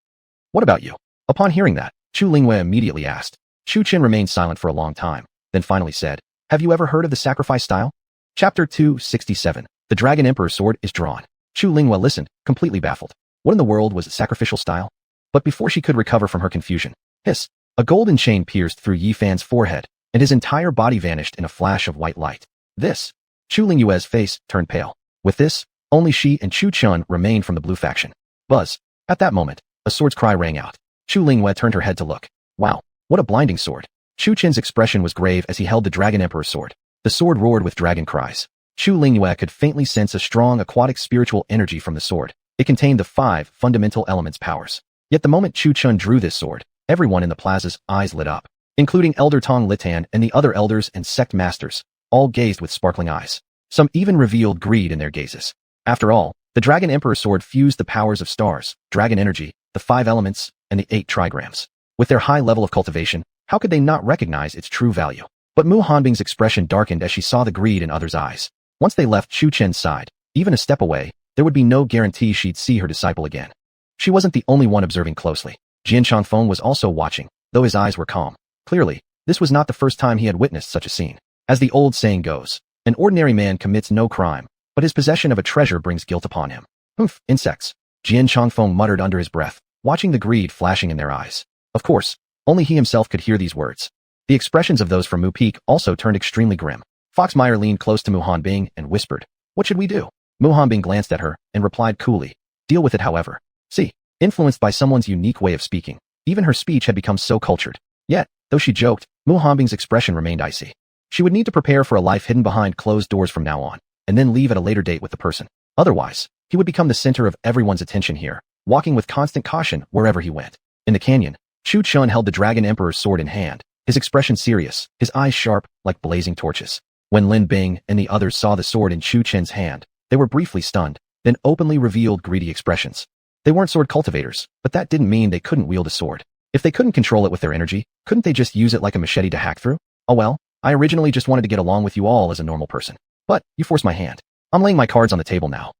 What about you? Upon hearing that, Chu Lingyue immediately asked. Chu Chin remained silent for a long time, then finally said, have you ever heard of the sacrifice style? Chapter 267. The Dragon Emperor's sword is drawn. Chu Lingyue listened, completely baffled. What in the world was sacrificial style? But before she could recover from her confusion, hiss, a golden chain pierced through Yi Fan's forehead, and his entire body vanished in a flash of white light. This. Chu Lingyue's face turned pale. With this, only she and Chu Chun remained from the blue faction. Buzz. At that moment, a sword's cry rang out. Chu Lingyue turned her head to look. Wow, what a blinding sword. Chu Chin's expression was grave as he held the Dragon Emperor's sword. The sword roared with dragon cries. Chu Lingyue could faintly sense a strong aquatic spiritual energy from the sword. It contained the 5 fundamental elements' powers. Yet the moment Chu Chun drew this sword, everyone in the plaza's eyes lit up, including Elder Tong Litan and the other elders and sect masters, all gazed with sparkling eyes. Some even revealed greed in their gazes. After all, the Dragon Emperor sword fused the powers of stars, dragon energy, the 5 elements, and the 8 trigrams. With their high level of cultivation, how could they not recognize its true value? But Mu Hanbing's expression darkened as she saw the greed in others' eyes. Once they left Chu Chen's side, even a step away, there would be no guarantee she'd see her disciple again. She wasn't the only one observing closely. Jian Changfeng was also watching, though his eyes were calm. Clearly, this was not the first time he had witnessed such a scene. As the old saying goes, an ordinary man commits no crime, but his possession of a treasure brings guilt upon him. Humph, insects. Jian Changfeng muttered under his breath, watching the greed flashing in their eyes. Of course, only he himself could hear these words. The expressions of those from Mu Peak also turned extremely grim. Foxmeyer leaned close to Mu Hanbing and whispered, "What should we do?" Mu Hanbing glanced at her and replied coolly, "Deal with it however." See, influenced by someone's unique way of speaking, even her speech had become so cultured. Yet, though she joked, Mu Hanbing's expression remained icy. She would need to prepare for a life hidden behind closed doors from now on, and then leave at a later date with the person. Otherwise, he would become the center of everyone's attention here, walking with constant caution wherever he went. In the canyon, Chu Chun held the Dragon Emperor's sword in hand, his expression serious, his eyes sharp like blazing torches. When Lin Bing and the others saw the sword in Chu Chen's hand, they were briefly stunned, then openly revealed greedy expressions. They weren't sword cultivators, but that didn't mean they couldn't wield a sword. If they couldn't control it with their energy, couldn't they just use it like a machete to hack through? Oh well, I originally just wanted to get along with you all as a normal person. But, you forced my hand. I'm laying my cards on the table now.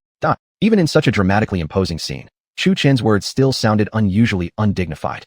Even in such a dramatically imposing scene, Chu Chen's words still sounded unusually undignified.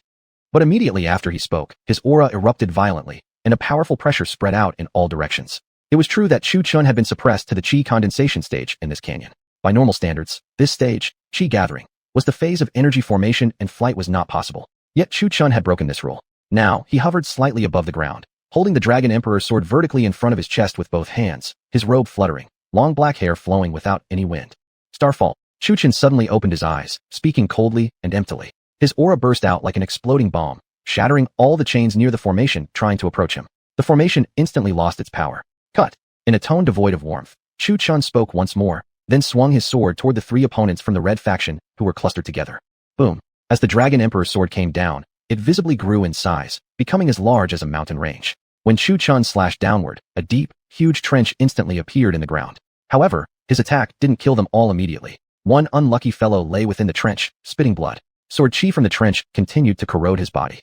But immediately after he spoke, his aura erupted violently, and a powerful pressure spread out in all directions. It was true that Chu Chun had been suppressed to the Qi condensation stage in this canyon. By normal standards, this stage, Qi gathering, was the phase of energy formation and flight was not possible. Yet Chu Chun had broken this rule. Now, he hovered slightly above the ground, holding the Dragon Emperor's sword vertically in front of his chest with both hands, his robe fluttering, long black hair flowing without any wind. Starfall. Chu Chun suddenly opened his eyes, speaking coldly and emptily. His aura burst out like an exploding bomb, shattering all the chains near the formation trying to approach him. The formation instantly lost its power. Cut. In a tone devoid of warmth, Chu Chun spoke once more, then swung his sword toward the 3 opponents from the red faction who were clustered together. Boom. As the Dragon Emperor's sword came down, it visibly grew in size, becoming as large as a mountain range. When Chu Chun slashed downward, a deep, huge trench instantly appeared in the ground. However, his attack didn't kill them all immediately. One unlucky fellow lay within the trench, spitting blood. Sword chi from the trench continued to corrode his body.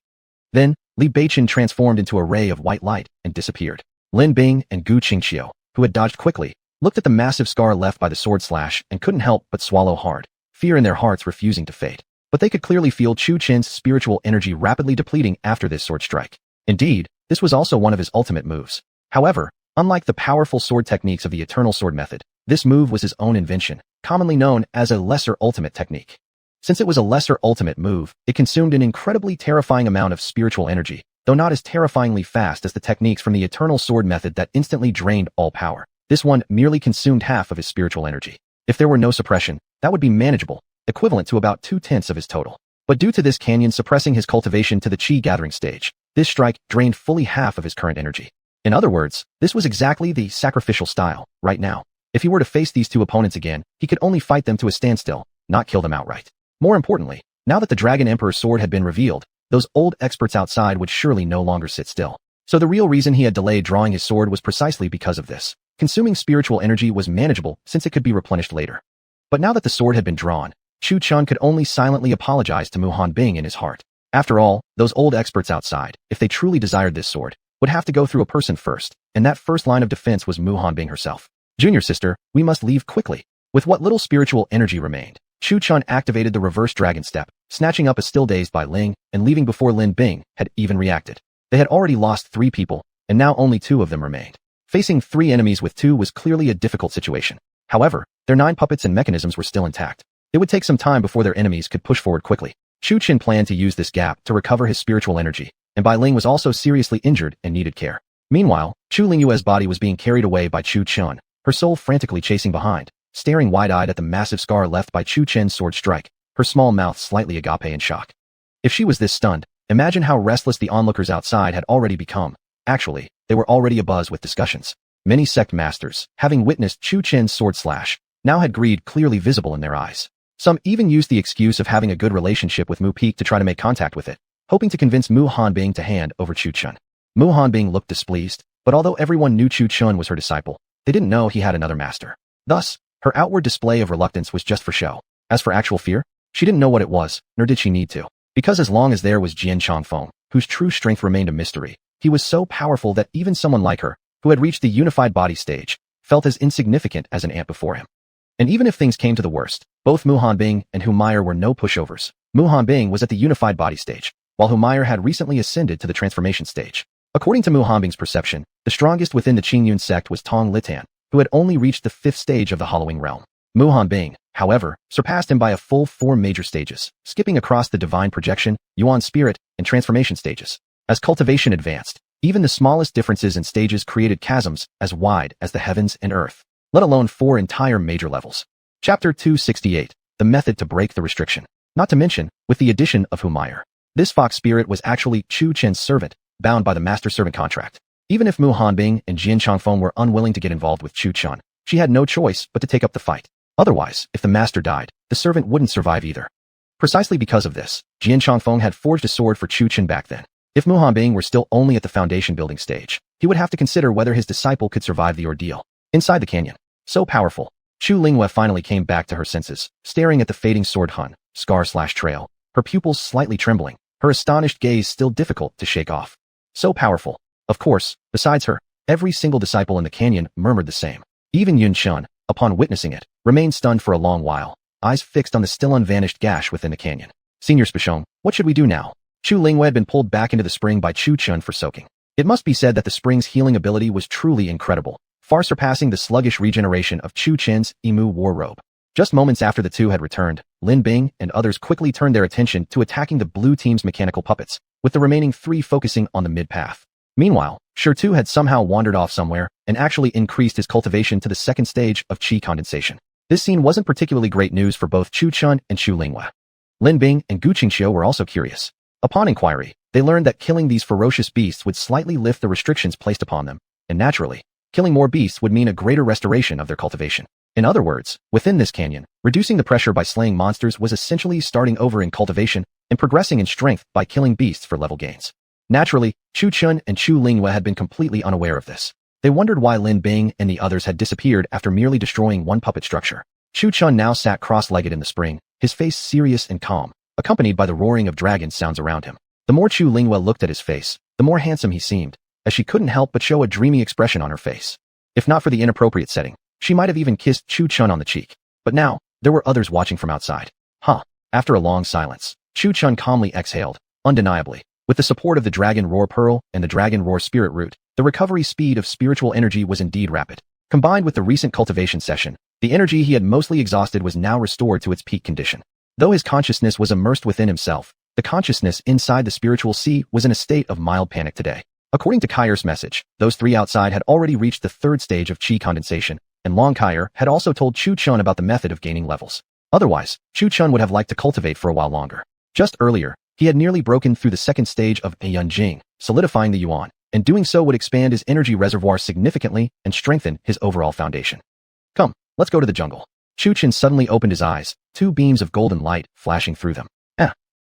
Then, Li Beichen transformed into a ray of white light and disappeared. Lin Bing and Gu Qingqiu, who had dodged quickly, looked at the massive scar left by the sword slash and couldn't help but swallow hard, fear in their hearts refusing to fade. But they could clearly feel Chu Chen's spiritual energy rapidly depleting after this sword strike. Indeed, this was also one of his ultimate moves. However, unlike the powerful sword techniques of the Eternal Sword method, this move was his own invention, commonly known as a lesser ultimate technique. Since it was a lesser ultimate move, it consumed an incredibly terrifying amount of spiritual energy, though not as terrifyingly fast as the techniques from the Eternal Sword method that instantly drained all power. This one merely consumed half of his spiritual energy. If there were no suppression, that would be manageable, equivalent to about 2/10 of his total. But due to this canyon suppressing his cultivation to the Qi gathering stage, this strike drained fully half of his current energy. In other words, this was exactly the sacrificial style, right now. If he were to face these 2 opponents again, he could only fight them to a standstill, not kill them outright. More importantly, now that the Dragon Emperor's sword had been revealed, those old experts outside would surely no longer sit still. So the real reason he had delayed drawing his sword was precisely because of this. Consuming spiritual energy was manageable since it could be replenished later. But now that the sword had been drawn, Chu Chun could only silently apologize to Mu Hanbing in his heart. After all, those old experts outside, if they truly desired this sword, would have to go through a person first, and that first line of defense was Mu Hanbing herself. Junior sister, we must leave quickly. With what little spiritual energy remained, Chu Chun activated the reverse dragon step, snatching up a still dazed Bai Ling and leaving before Lin Bing had even reacted. They had already lost 3 people, and now only 2 of them remained. Facing 3 enemies with 2 was clearly a difficult situation. However, their 9 puppets and mechanisms were still intact. It would take some time before their enemies could push forward quickly. Chu Chin planned to use this gap to recover his spiritual energy, and Bai Ling was also seriously injured and needed care. Meanwhile, Chu Lingyue's body was being carried away by Chu Chun, her soul frantically chasing behind, staring wide-eyed at the massive scar left by Chu Chen's sword strike, her small mouth slightly agape in shock. If she was this stunned, imagine how restless the onlookers outside had already become. Actually, they were already abuzz with discussions. Many sect masters, having witnessed Chu Chen's sword slash, now had greed clearly visible in their eyes. Some even used the excuse of having a good relationship with Mu Peak to try to make contact with it, hoping to convince Mu Hanbing to hand over Chu Chun. Mu Hanbing looked displeased, but although everyone knew Chu Chun was her disciple, they didn't know he had another master. Thus, her outward display of reluctance was just for show. As for actual fear, she didn't know what it was, nor did she need to. Because as long as there was Jian Changfeng, whose true strength remained a mystery, he was so powerful that even someone like her, who had reached the unified body stage, felt as insignificant as an ant before him. And even if things came to the worst, both Mu Hanbing and Humayer were no pushovers. Mu Hanbing was at the unified body stage, while Humayer had recently ascended to the transformation stage. According to Mu Hanbing's perception, the strongest within the Qingyun sect was Tong Litan, who had only reached the 5th stage of the Hollowing Realm. Mu Hanbing, however, surpassed him by a full 4 major stages, skipping across the divine projection, Yuan spirit, and transformation stages. As cultivation advanced, even the smallest differences in stages created chasms as wide as the heavens and earth, let alone 4 entire major levels. Chapter 268, The Method to Break the Restriction. Not to mention, with the addition of Humayer, this fox spirit was actually Chu Chen's servant, bound by the master-servant contract. Even if Mu Hanbing and Jian Changfeng were unwilling to get involved with Chu Chun, she had no choice but to take up the fight. Otherwise, if the master died, the servant wouldn't survive either. Precisely because of this, Jian Changfeng had forged a sword for Chu Chun back then. If Mu Hanbing were still only at the foundation building stage, he would have to consider whether his disciple could survive the ordeal. Inside the canyon, so powerful, Chu Linghua finally came back to her senses, staring at the fading sword hun, scar/trail, her pupils slightly trembling, her astonished gaze still difficult to shake off. So powerful. Of course, besides her, every single disciple in the canyon murmured the same. Even Yun Chun, upon witnessing it, remained stunned for a long while, eyes fixed on the still unvanished gash within the canyon. Senior Spichong, what should we do now? Chu Linghua had been pulled back into the spring by Chu Chun for soaking. It must be said that the spring's healing ability was truly incredible, far surpassing the sluggish regeneration of Chu Chen's Emu war robe. Just moments after the two had returned, Lin Bing and others quickly turned their attention to attacking the blue team's mechanical puppets, with the remaining 3 focusing on the mid-path. Meanwhile, Shirtu had somehow wandered off somewhere and actually increased his cultivation to the 2nd stage of qi condensation. This scene wasn't particularly great news for both Chu Chun and Chu Linghua. Lin Bing and Gu Qingxiu were also curious. Upon inquiry, they learned that killing these ferocious beasts would slightly lift the restrictions placed upon them, and naturally, killing more beasts would mean a greater restoration of their cultivation. In other words, within this canyon, reducing the pressure by slaying monsters was essentially starting over in cultivation and progressing in strength by killing beasts for level gains. Naturally, Chu Chun and Chu Linghua had been completely unaware of this. They wondered why Lin Bing and the others had disappeared after merely destroying one puppet structure. Chu Chun now sat cross-legged in the spring, his face serious and calm, accompanied by the roaring of dragon sounds around him. The more Chu Linghua looked at his face, the more handsome he seemed, as she couldn't help but show a dreamy expression on her face. If not for the inappropriate setting, she might have even kissed Chu Chun on the cheek. But now, there were others watching from outside. After a long silence, Chu Chun calmly exhaled, undeniably. With the support of the Dragon Roar Pearl and the Dragon Roar Spirit Root, the recovery speed of spiritual energy was indeed rapid. Combined with the recent cultivation session, the energy he had mostly exhausted was now restored to its peak condition. Though his consciousness was immersed within himself, the consciousness inside the spiritual sea was in a state of mild panic today. According to Kair's message, those 3 outside had already reached the 3rd stage of qi condensation, and Long Kair had also told Chu Chun about the method of gaining levels. Otherwise, Chu Chun would have liked to cultivate for a while longer. Just earlier, he had nearly broken through the 2nd stage of Yunjing, solidifying the Yuan, and doing so would expand his energy reservoir significantly and strengthen his overall foundation. Come, let's go to the jungle. Chu Chun suddenly opened his eyes, 2 beams of golden light flashing through them.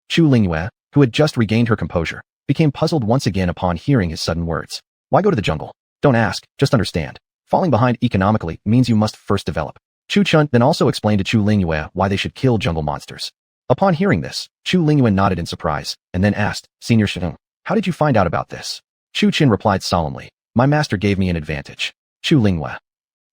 Chu Linghua, who had just regained her composure, became puzzled once again upon hearing his sudden words. Why go to the jungle? Don't ask, just understand. Falling behind economically means you must first develop. Chu Chun then also explained to Chu Linghua why they should kill jungle monsters. Upon hearing this, Chu Linghua nodded in surprise, and then asked, Senior Shiheng, how did you find out about this? Chu Chin replied solemnly, my master gave me an advantage. Chu Linghua.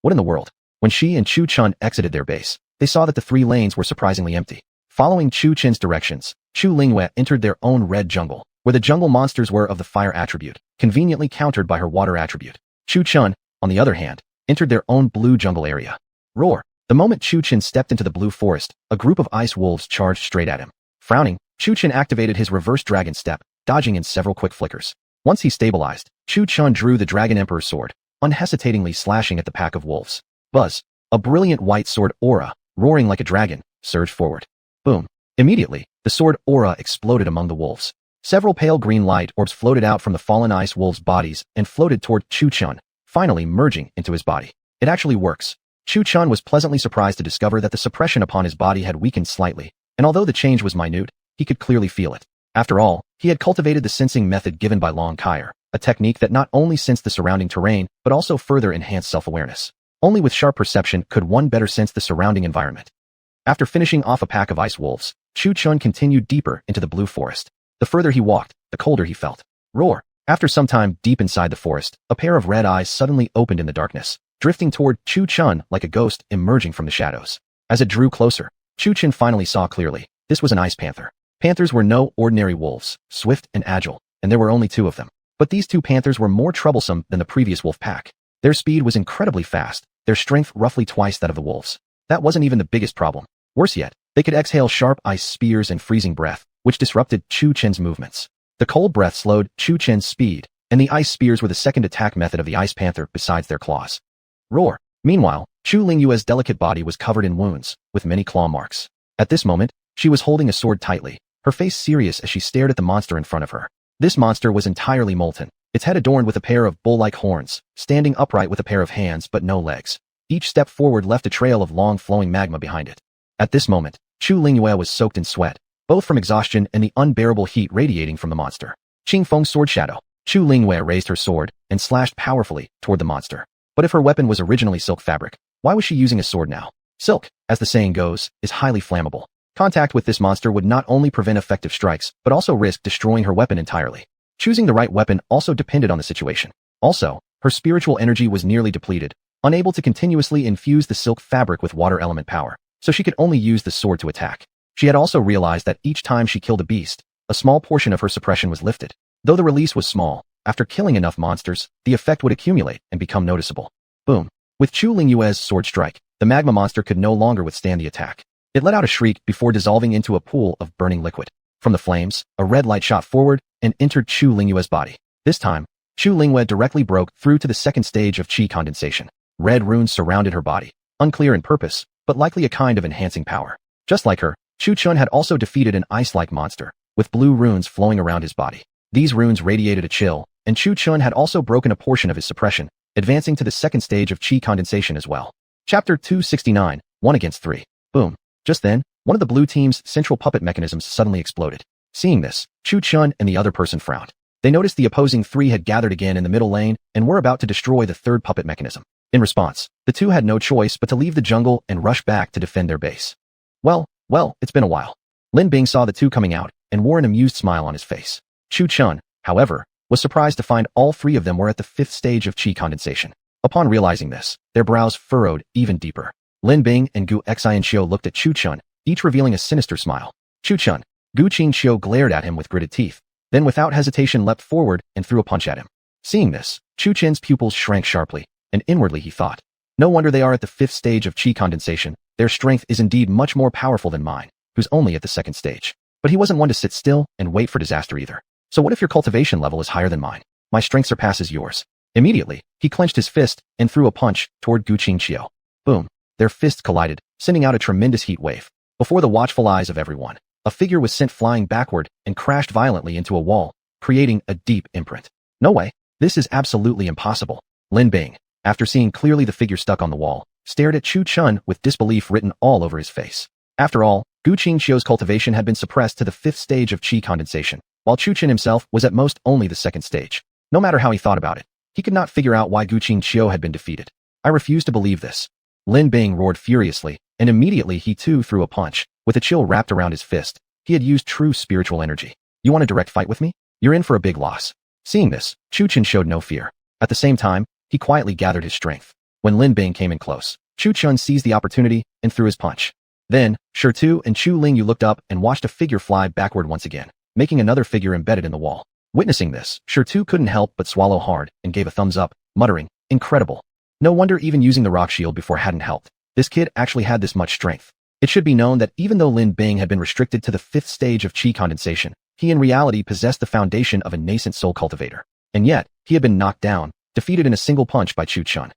What in the world? When she and Chu Chun exited their base, they saw that the 3 lanes were surprisingly empty. Following Chu Chin's directions, Chu Linghua entered their own red jungle, where the jungle monsters were of the fire attribute, conveniently countered by her water attribute. Chu Chun, on the other hand, entered their own blue jungle area. Roar! The moment Chu Chin stepped into the blue forest, a group of ice wolves charged straight at him. Frowning, Chu Chin activated his reverse dragon step, dodging in several quick flickers. Once he stabilized, Chu Chun drew the Dragon Emperor's sword, unhesitatingly slashing at the pack of wolves. Buzz! A brilliant white sword aura, roaring like a dragon, surged forward. Boom! Immediately, the sword aura exploded among the wolves. Several pale green light orbs floated out from the fallen ice wolves' bodies and floated toward Chu Chun, finally merging into his body. It actually works. Chu Chun was pleasantly surprised to discover that the suppression upon his body had weakened slightly, and although the change was minute, he could clearly feel it. After all, he had cultivated the sensing method given by Long Kair, a technique that not only sensed the surrounding terrain, but also further enhanced self-awareness. Only with sharp perception could one better sense the surrounding environment. After finishing off a pack of ice wolves, Chu Chun continued deeper into the blue forest. The further he walked, the colder he felt. Roar! After some time deep inside the forest, a pair of red eyes suddenly opened in the darkness, drifting toward Chu Chun like a ghost emerging from the shadows. As it drew closer, Chu Chun finally saw clearly. This was an ice panther. Panthers were no ordinary wolves, swift and agile, and there were only 2 of them. But these 2 panthers were more troublesome than the previous wolf pack. Their speed was incredibly fast, their strength roughly twice that of the wolves. That wasn't even the biggest problem. Worse yet, they could exhale sharp ice spears and freezing breath, which disrupted Chu Chen's movements. The cold breath slowed Chu Chen's speed, and the ice spears were the second attack method of the ice panther besides their claws. Roar! Meanwhile, Chu Lingyue's delicate body was covered in wounds, with many claw marks. At this moment, she was holding a sword tightly, her face serious as she stared at the monster in front of her. This monster was entirely molten, its head adorned with a pair of bull-like horns, standing upright with a pair of hands but no legs. Each step forward left a trail of long flowing magma behind it. At this moment, Chu Lingyue was soaked in sweat, both from exhaustion and the unbearable heat radiating from the monster. Qing Feng's sword shadow. Chu Lingyue raised her sword and slashed powerfully toward the monster. But if her weapon was originally silk fabric, why was she using a sword now? Silk, as the saying goes, is highly flammable. Contact with this monster would not only prevent effective strikes, but also risk destroying her weapon entirely. Choosing the right weapon also depended on the situation. Also, her spiritual energy was nearly depleted, unable to continuously infuse the silk fabric with water element power, so she could only use the sword to attack. She had also realized that each time she killed a beast, a small portion of her suppression was lifted. Though the release was small, after killing enough monsters, the effect would accumulate and become noticeable. Boom. With Chu Lingyue's sword strike, the magma monster could no longer withstand the attack. It let out a shriek before dissolving into a pool of burning liquid. From the flames, a red light shot forward and entered Chu Lingyue's body. This time, Chu Lingyue directly broke through to the second stage of qi condensation. Red runes surrounded her body, unclear in purpose, but likely a kind of enhancing power. Just like her, Chu Chun had also defeated an ice-like monster, with blue runes flowing around his body. These runes radiated a chill, and Chu Chun had also broken a portion of his suppression, advancing to the second stage of qi condensation as well. Chapter 269, 1 against 3. Boom. Just then, one of the blue team's central puppet mechanisms suddenly exploded. Seeing this, Chu Chun and the other person frowned. They noticed the opposing 3 had gathered again in the middle lane and were about to destroy the third puppet mechanism. In response, the 2 had no choice but to leave the jungle and rush back to defend their base. Well, it's been a while. Lin Bing saw the 2 coming out and wore an amused smile on his face. Chu Chun, however, was surprised to find all 3 of them were at the 5th stage of qi condensation. Upon realizing this, their brows furrowed even deeper. Lin Bing and Gu Xianqiu looked at Chu Chun, each revealing a sinister smile. Chu Chun, Gu Qingqiu glared at him with gritted teeth, then without hesitation leapt forward and threw a punch at him. Seeing this, Chu Chen's pupils shrank sharply, and inwardly he thought, no wonder they are at the 5th stage of qi condensation. Their strength is indeed much more powerful than mine, who's only at the 2nd stage. But he wasn't one to sit still and wait for disaster either. So what if your cultivation level is higher than mine? My strength surpasses yours. Immediately, he clenched his fist and threw a punch toward Gu Qingqiu. Boom. Their fists collided, sending out a tremendous heat wave. Before the watchful eyes of everyone, a figure was sent flying backward and crashed violently into a wall, creating a deep imprint. No way. This is absolutely impossible. Lin Bing, after seeing clearly the figure stuck on the wall, stared at Chu Chun with disbelief written all over his face. After all, Gu Qingqiu's cultivation had been suppressed to the 5th stage of qi condensation, while Chu Chun himself was at most only the 2nd stage. No matter how he thought about it, he could not figure out why Gu Qingqiu had been defeated. I refuse to believe this. Lin Bing roared furiously, and immediately he too threw a punch, with a chill wrapped around his fist. He had used true spiritual energy. You want a direct fight with me? You're in for a big loss. Seeing this, Chu Chun showed no fear. At the same time, he quietly gathered his strength. When Lin Bing came in close, Chu Chun seized the opportunity and threw his punch. Then, Shirtu and Chu Lingyu looked up and watched a figure fly backward once again, making another figure embedded in the wall. Witnessing this, Shirtu couldn't help but swallow hard and gave a thumbs up, muttering, incredible. No wonder even using the rock shield before hadn't helped. This kid actually had this much strength. It should be known that even though Lin Bing had been restricted to the 5th stage of qi condensation, he in reality possessed the foundation of a nascent soul cultivator. And yet, he had been knocked down, defeated in a single punch by Chu Chun.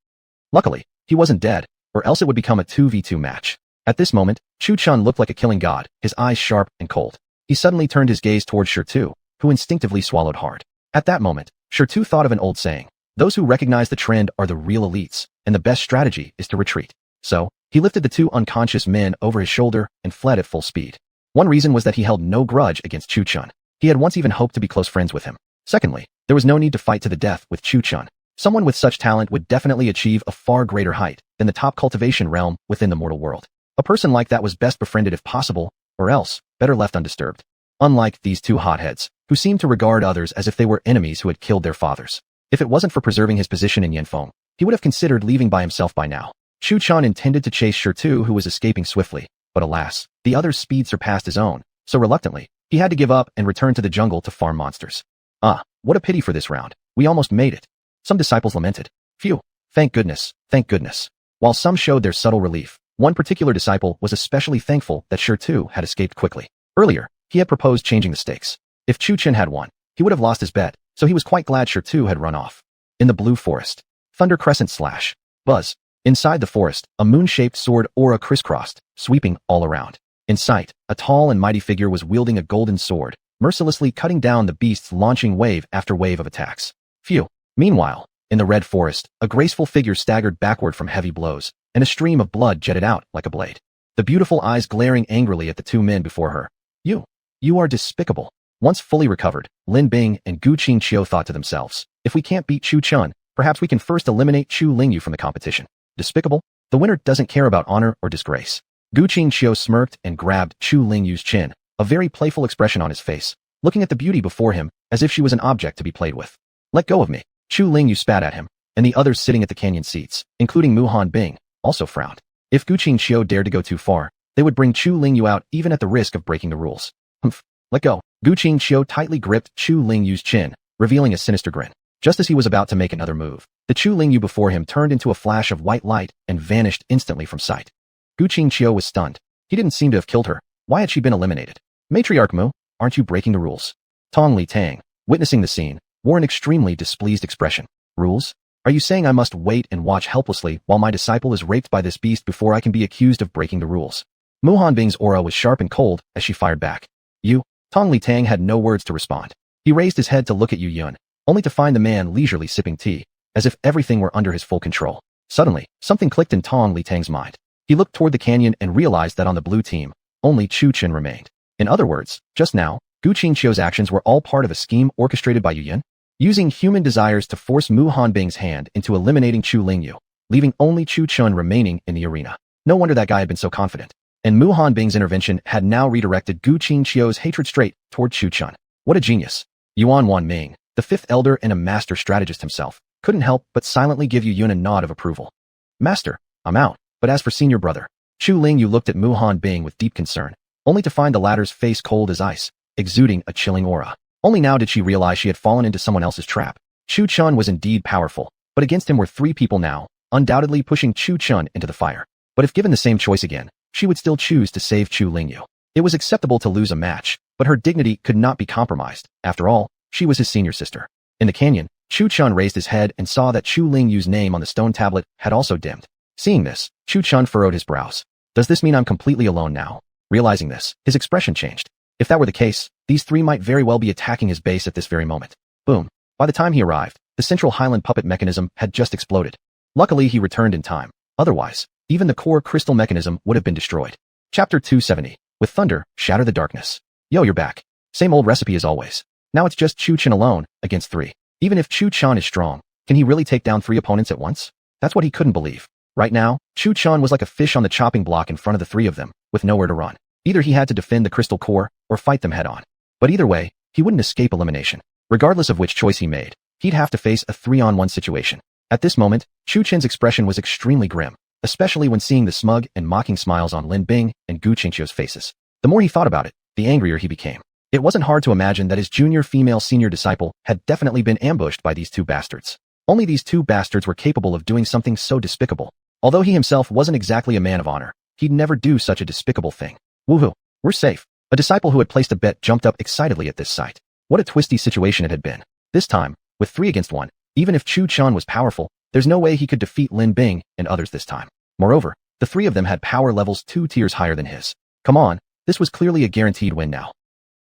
Luckily, he wasn't dead, or else it would become a 2v2 match. At this moment, Chu Chun looked like a killing god, his eyes sharp and cold. He suddenly turned his gaze towards Shirtu, who instinctively swallowed hard. At that moment, Shirtu thought of an old saying, Those who recognize the trend are the real elites, and the best strategy is to retreat. So, he lifted the two unconscious men over his shoulder and fled at full speed. One reason was that he held no grudge against Chu Chun. He had once even hoped to be close friends with him. Secondly, there was no need to fight to the death with Chu Chun. Someone with such talent would definitely achieve a far greater height than the top cultivation realm within the mortal world. A person like that was best befriended if possible, or else, better left undisturbed. Unlike these two hotheads, who seemed to regard others as if they were enemies who had killed their fathers. If it wasn't for preserving his position in Yanfeng, he would have considered leaving by himself by now. Chu Chun intended to chase Shirtu, who was escaping swiftly, but alas, the other's speed surpassed his own, so reluctantly, he had to give up and return to the jungle to farm monsters. Ah, what a pity for this round. We almost made it. Some disciples lamented. Phew, thank goodness, thank goodness. While some showed their subtle relief, one particular disciple was especially thankful that Shirtu had escaped quickly. Earlier, he had proposed changing the stakes. If Chu Chun had won, he would have lost his bet, so he was quite glad Shirtu had run off. In the blue forest, thunder crescent slash, buzz. Inside the forest, a moon-shaped sword aura crisscrossed, sweeping all around. In sight, a tall and mighty figure was wielding a golden sword, mercilessly cutting down the beasts, launching wave after wave of attacks. Phew. Meanwhile, in the red forest, a graceful figure staggered backward from heavy blows, and a stream of blood jetted out like a blade. The beautiful eyes glaring angrily at the two men before her. You are despicable. Once fully recovered, Lin Bing and Gu Qingqiu thought to themselves, if we can't beat Chu Chun, perhaps we can first eliminate Chu Lingyu from the competition. Despicable? The winner doesn't care about honor or disgrace. Gu Qingqiu smirked and grabbed Chu Lingyu's chin, a very playful expression on his face, looking at the beauty before him as if she was an object to be played with. Let go of me. Chu Lingyu spat at him, and the others sitting at the canyon seats, including Muhan Bing, also frowned. If Gu Qingqiu dared to go too far, they would bring Chu Lingyu out even at the risk of breaking the rules. Humph. Let go. Gu Qingqiu tightly gripped Chu Lingyu's chin, revealing a sinister grin. Just as he was about to make another move, the Chu Lingyu before him turned into a flash of white light and vanished instantly from sight. Gu Qingqiu was stunned. He didn't seem to have killed her. Why had she been eliminated? Matriarch Mu, aren't you breaking the rules? Tong Li Tang, witnessing the scene, wore an extremely displeased expression. Rules? Are you saying I must wait and watch helplessly while my disciple is raped by this beast before I can be accused of breaking the rules? Muhan Bing's aura was sharp and cold as she fired back. You? Tong Li Tang had no words to respond. He raised his head to look at Yu Yun, only to find the man leisurely sipping tea, as if everything were under his full control. Suddenly, something clicked in Tong Li Tang's mind. He looked toward the canyon and realized that on the blue team, only Chu Chun remained. In other words, just now, Gu Qingqiu's actions were all part of a scheme orchestrated by Yu Yun, using human desires to force Muhan Bing's hand into eliminating Chu Lingyu, leaving only Chu Chun remaining in the arena. No wonder that guy had been so confident. And Muhan Bing's intervention had now redirected Gu Qingqiu's hatred straight toward Chu Chun. What a genius. Yuan Wanming, the fifth elder and a master strategist himself, couldn't help but silently give Yu Yun a nod of approval. Master, I'm out. But as for senior brother, Chu Lingyu looked at Muhan Bing with deep concern, only to find the latter's face cold as ice, exuding a chilling aura. Only now did she realize she had fallen into someone else's trap. Chu Chun was indeed powerful, but against him were three people now, undoubtedly pushing Chu Chun into the fire. But if given the same choice again, she would still choose to save Chu Lingyu. It was acceptable to lose a match, but her dignity could not be compromised. After all, she was his senior sister. In the canyon, Chu Chun raised his head and saw that Chu Lingyu's name on the stone tablet had also dimmed. Seeing this, Chu Chun furrowed his brows. Does this mean I'm completely alone now? Realizing this, his expression changed. If that were the case, these three might very well be attacking his base at this very moment. Boom. By the time he arrived, the central Highland puppet mechanism had just exploded. Luckily, he returned in time. Otherwise, even the core crystal mechanism would have been destroyed. Chapter 270. With thunder, shatter the darkness. Yo, you're back. Same old recipe as always. Now it's just Chu Chun alone, against three. Even if Chu Chun is strong, can he really take down three opponents at once? That's what he couldn't believe. Right now, Chu Chun was like a fish on the chopping block in front of the three of them, with nowhere to run. Either he had to defend the crystal core, or fight them head-on. But either way, he wouldn't escape elimination. Regardless of which choice he made, he'd have to face a 3-on-1 situation. At this moment, Chu Chun's expression was extremely grim, especially when seeing the smug and mocking smiles on Lin Bing and Gu Qingqiu's faces. The more he thought about it, the angrier he became. It wasn't hard to imagine that his junior female senior disciple had definitely been ambushed by these two bastards. Only these two bastards were capable of doing something so despicable. Although he himself wasn't exactly a man of honor, he'd never do such a despicable thing. Woohoo, we're safe. A disciple who had placed a bet jumped up excitedly at this sight. What a twisty situation it had been. This time, with 3 against 1, even if Chu Chun was powerful, there's no way he could defeat Lin Bing and others this time. Moreover, the three of them had power levels 2 tiers higher than his. Come on, this was clearly a guaranteed win now.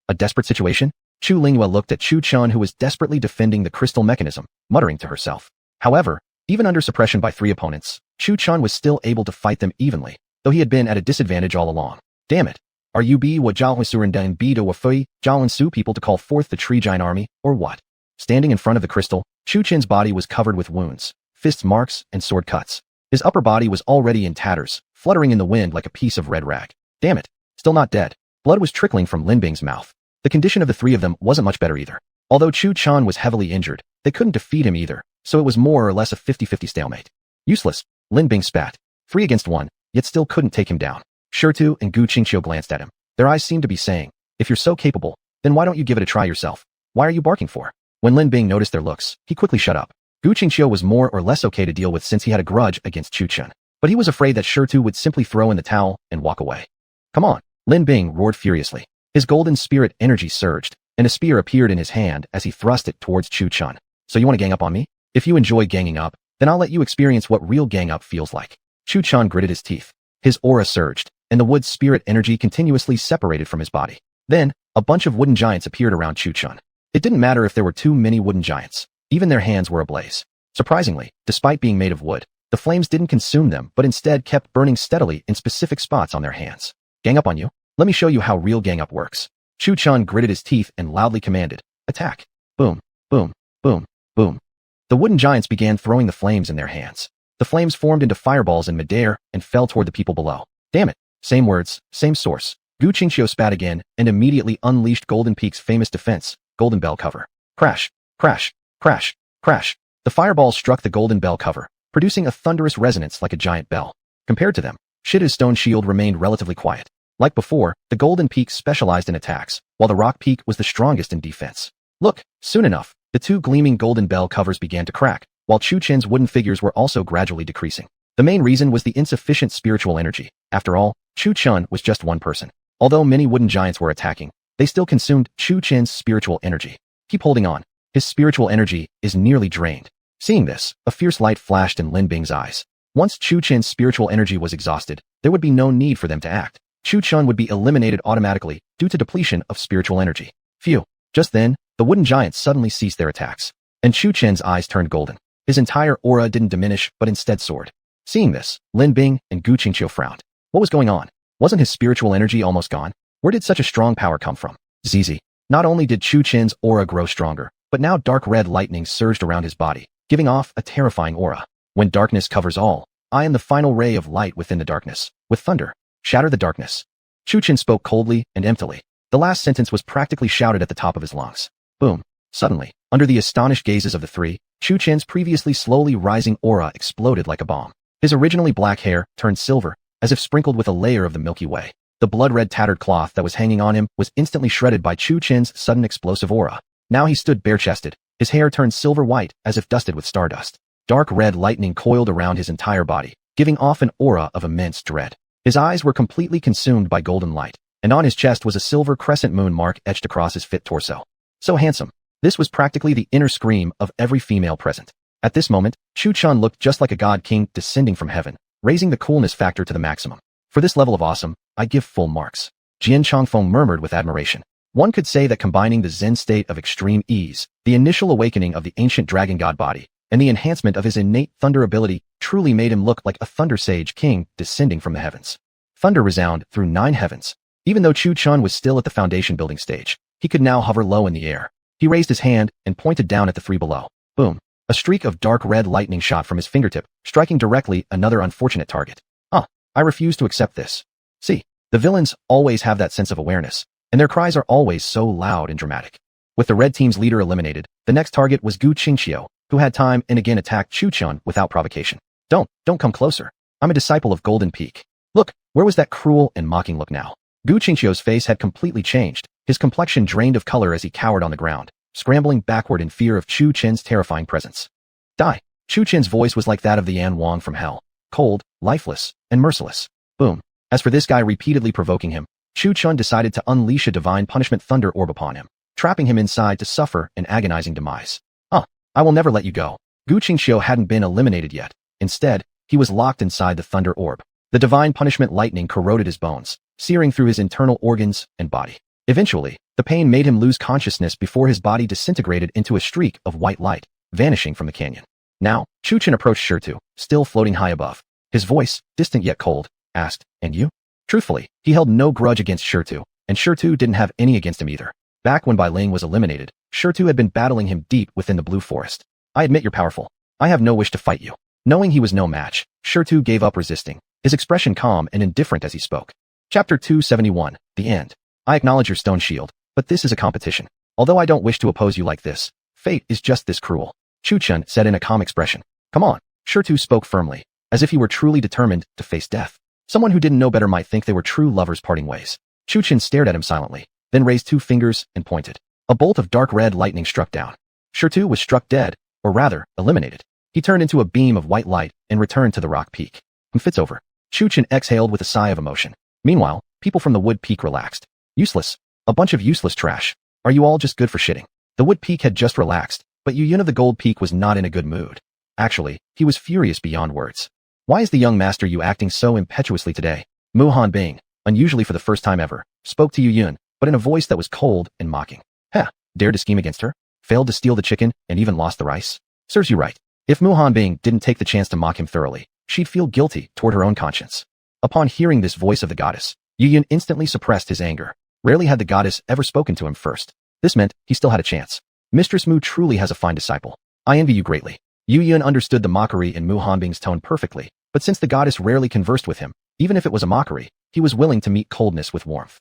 A desperate situation? Chu Lingyue looked at Chu Chun, who was desperately defending the crystal mechanism, muttering to herself. However, even under suppression by 3 opponents, Chu Chun was still able to fight them evenly, though he had been at a disadvantage all along. Damn it. Are you be what Jiaohuisuren be to Wafui, Jiaohuisu people to call forth the tree giant army, or what? Standing in front of the crystal, Chu Chin's body was covered with wounds, fist marks, and sword cuts. His upper body was already in tatters, fluttering in the wind like a piece of red rag. Damn it. Still not dead. Blood was trickling from Lin Bing's mouth. The condition of the 3 of them wasn't much better either. Although Chu Chun was heavily injured, they couldn't defeat him either, so it was more or less a 50-50 stalemate. Useless. Lin Bing spat. 3 against 1, yet still couldn't take him down. Shirtu and Gu Qingqiu glanced at him. Their eyes seemed to be saying, if you're so capable, then why don't you give it a try yourself? Why are you barking for? When Lin Bing noticed their looks, he quickly shut up. Gu Qingqiu was more or less okay to deal with since he had a grudge against Chu Chun, but he was afraid that Shirtu would simply throw in the towel and walk away. Come on. Lin Bing roared furiously. His golden spirit energy surged, and a spear appeared in his hand as he thrust it towards Chu Chun. So you want to gang up on me? If you enjoy ganging up, then I'll let you experience what real gang up feels like. Chu Chun gritted his teeth. His aura surged, and the wood spirit energy continuously separated from his body. Then, a bunch of wooden giants appeared around Chu Chun. It didn't matter if there were too many wooden giants. Even their hands were ablaze. Surprisingly, despite being made of wood, the flames didn't consume them but instead kept burning steadily in specific spots on their hands. Gang up on you? Let me show you how real gang up works. Chu Chun gritted his teeth and loudly commanded, attack. Boom, boom, boom, boom. The wooden giants began throwing the flames in their hands. The flames formed into fireballs in midair and fell toward the people below. Damn it. Same words, same source. Gu Qingqiu spat again and immediately unleashed Golden Peak's famous defense, Golden Bell Cover. Crash, crash, crash, crash. The fireballs struck the Golden Bell Cover, producing a thunderous resonance like a giant bell. Compared to them, Shida's stone shield remained relatively quiet. Like before, the Golden Peak specialized in attacks, while the Rock Peak was the strongest in defense. Look, soon enough, the 2 gleaming Golden Bell covers began to crack, while Chu Chin's wooden figures were also gradually decreasing. The main reason was the insufficient spiritual energy. After all, Chu Chun was just one person. Although many wooden giants were attacking, they still consumed Chu Chin's spiritual energy. Keep holding on. His spiritual energy is nearly drained. Seeing this, a fierce light flashed in Lin Bing's eyes. Once Chu Chin's spiritual energy was exhausted, there would be no need for them to act. Chu Chun would be eliminated automatically due to depletion of spiritual energy. Phew. Just then, the wooden giants suddenly ceased their attacks, and Chu Chin's eyes turned golden. His entire aura didn't diminish but instead soared. Seeing this, Lin Bing and Gu Qingqiu frowned. What was going on? Wasn't his spiritual energy almost gone? Where did such a strong power come from? ZZ. Not only did Chu Chin's aura grow stronger, but now dark red lightning surged around his body, giving off a terrifying aura. When darkness covers all, I am the final ray of light within the darkness. With thunder, shatter the darkness. Chu Chin spoke coldly and emptily. The last sentence was practically shouted at the top of his lungs. Boom. Suddenly, under the astonished gazes of the 3, Chu Chin's previously slowly rising aura exploded like a bomb. His originally black hair turned silver, as if sprinkled with a layer of the Milky Way. The blood-red tattered cloth that was hanging on him was instantly shredded by Chu Chin's sudden explosive aura. Now he stood bare-chested. His hair turned silver white as if dusted with stardust. Dark red lightning coiled around his entire body, giving off an aura of immense dread. His eyes were completely consumed by golden light, and on his chest was a silver crescent moon mark etched across his fit torso. So handsome. This was practically the inner scream of every female present. At this moment, Chu Chun looked just like a god king descending from heaven, raising the coolness factor to the maximum. For this level of awesome, I give full marks. Jian Chongfeng murmured with admiration. One could say that combining the Zen state of extreme ease, the initial awakening of the ancient dragon god body, and the enhancement of his innate thunder ability truly made him look like a thunder sage king descending from the heavens. Thunder resounded through 9 heavens. Even though Chu Chun was still at the foundation building stage, he could now hover low in the air. He raised his hand and pointed down at the 3 below. Boom. A streak of dark red lightning shot from his fingertip, striking directly another unfortunate target. I refuse to accept this. See, the villains always have that sense of awareness, and their cries are always so loud and dramatic. With the red team's leader eliminated, the next target was Gu Qingqiu, who had time and again attacked Chu Chun without provocation. Don't come closer. I'm a disciple of Golden Peak. Look, where was that cruel and mocking look now? Gu Qingqiu's face had completely changed, his complexion drained of color as he cowered on the ground, scrambling backward in fear of Chu Chin's terrifying presence. Die. Chu Chin's voice was like that of the Yan Wang from hell, cold, lifeless, and merciless. Boom. As for this guy repeatedly provoking him, Chu Chun decided to unleash a divine punishment thunder orb upon him, trapping him inside to suffer an agonizing demise. I will never let you go. Gu Qingqiu hadn't been eliminated yet. Instead, he was locked inside the thunder orb. The divine punishment lightning corroded his bones, searing through his internal organs and body. Eventually, the pain made him lose consciousness before his body disintegrated into a streak of white light, vanishing from the canyon. Now, Chu Chen approached Shirtu, still floating high above. His voice, distant yet cold, asked, "And you?" Truthfully, he held no grudge against Shirtu, and Shirtu didn't have any against him either. Back when Bai Ling was eliminated, Shirtu had been battling him deep within the blue forest. "I admit you're powerful. I have no wish to fight you." Knowing he was no match, Shirtu gave up resisting, his expression calm and indifferent as he spoke. Chapter 271, The End. "I acknowledge your stone shield, but this is a competition. Although I don't wish to oppose you like this, fate is just this cruel," Chu Chen said in a calm expression. "Come on." Shirtu spoke firmly, as if he were truly determined to face death. Someone who didn't know better might think they were true lovers parting ways. Chu Chen stared at him silently, then raised 2 fingers and pointed. A bolt of dark red lightning struck down. Shirtu was struck dead, or rather, eliminated. He turned into a beam of white light and returned to the rock peak. "It's over." Chu Chen exhaled with a sigh of emotion. Meanwhile, people from the wood peak relaxed. "Useless. A bunch of useless trash. Are you all just good for shitting?" The wood peak had just relaxed, but Yu Yun of the gold peak was not in a good mood. Actually, he was furious beyond words. "Why is the young master Yu acting so impetuously today?" Mu Hanbing, unusually for the first time ever, spoke to Yu Yun, but in a voice that was cold and mocking. "Heh, dared to scheme against her? Failed to steal the chicken and even lost the rice? Serves you right." If Mu Hanbing didn't take the chance to mock him thoroughly, she'd feel guilty toward her own conscience. Upon hearing this voice of the goddess, Yu Yun instantly suppressed his anger. Rarely had the goddess ever spoken to him first. This meant he still had a chance. Mistress Mu truly has a fine disciple. "I envy you greatly." Yu Yun understood the mockery in Mu Hanbing's tone perfectly, but since the goddess rarely conversed with him, even if it was a mockery, he was willing to meet coldness with warmth.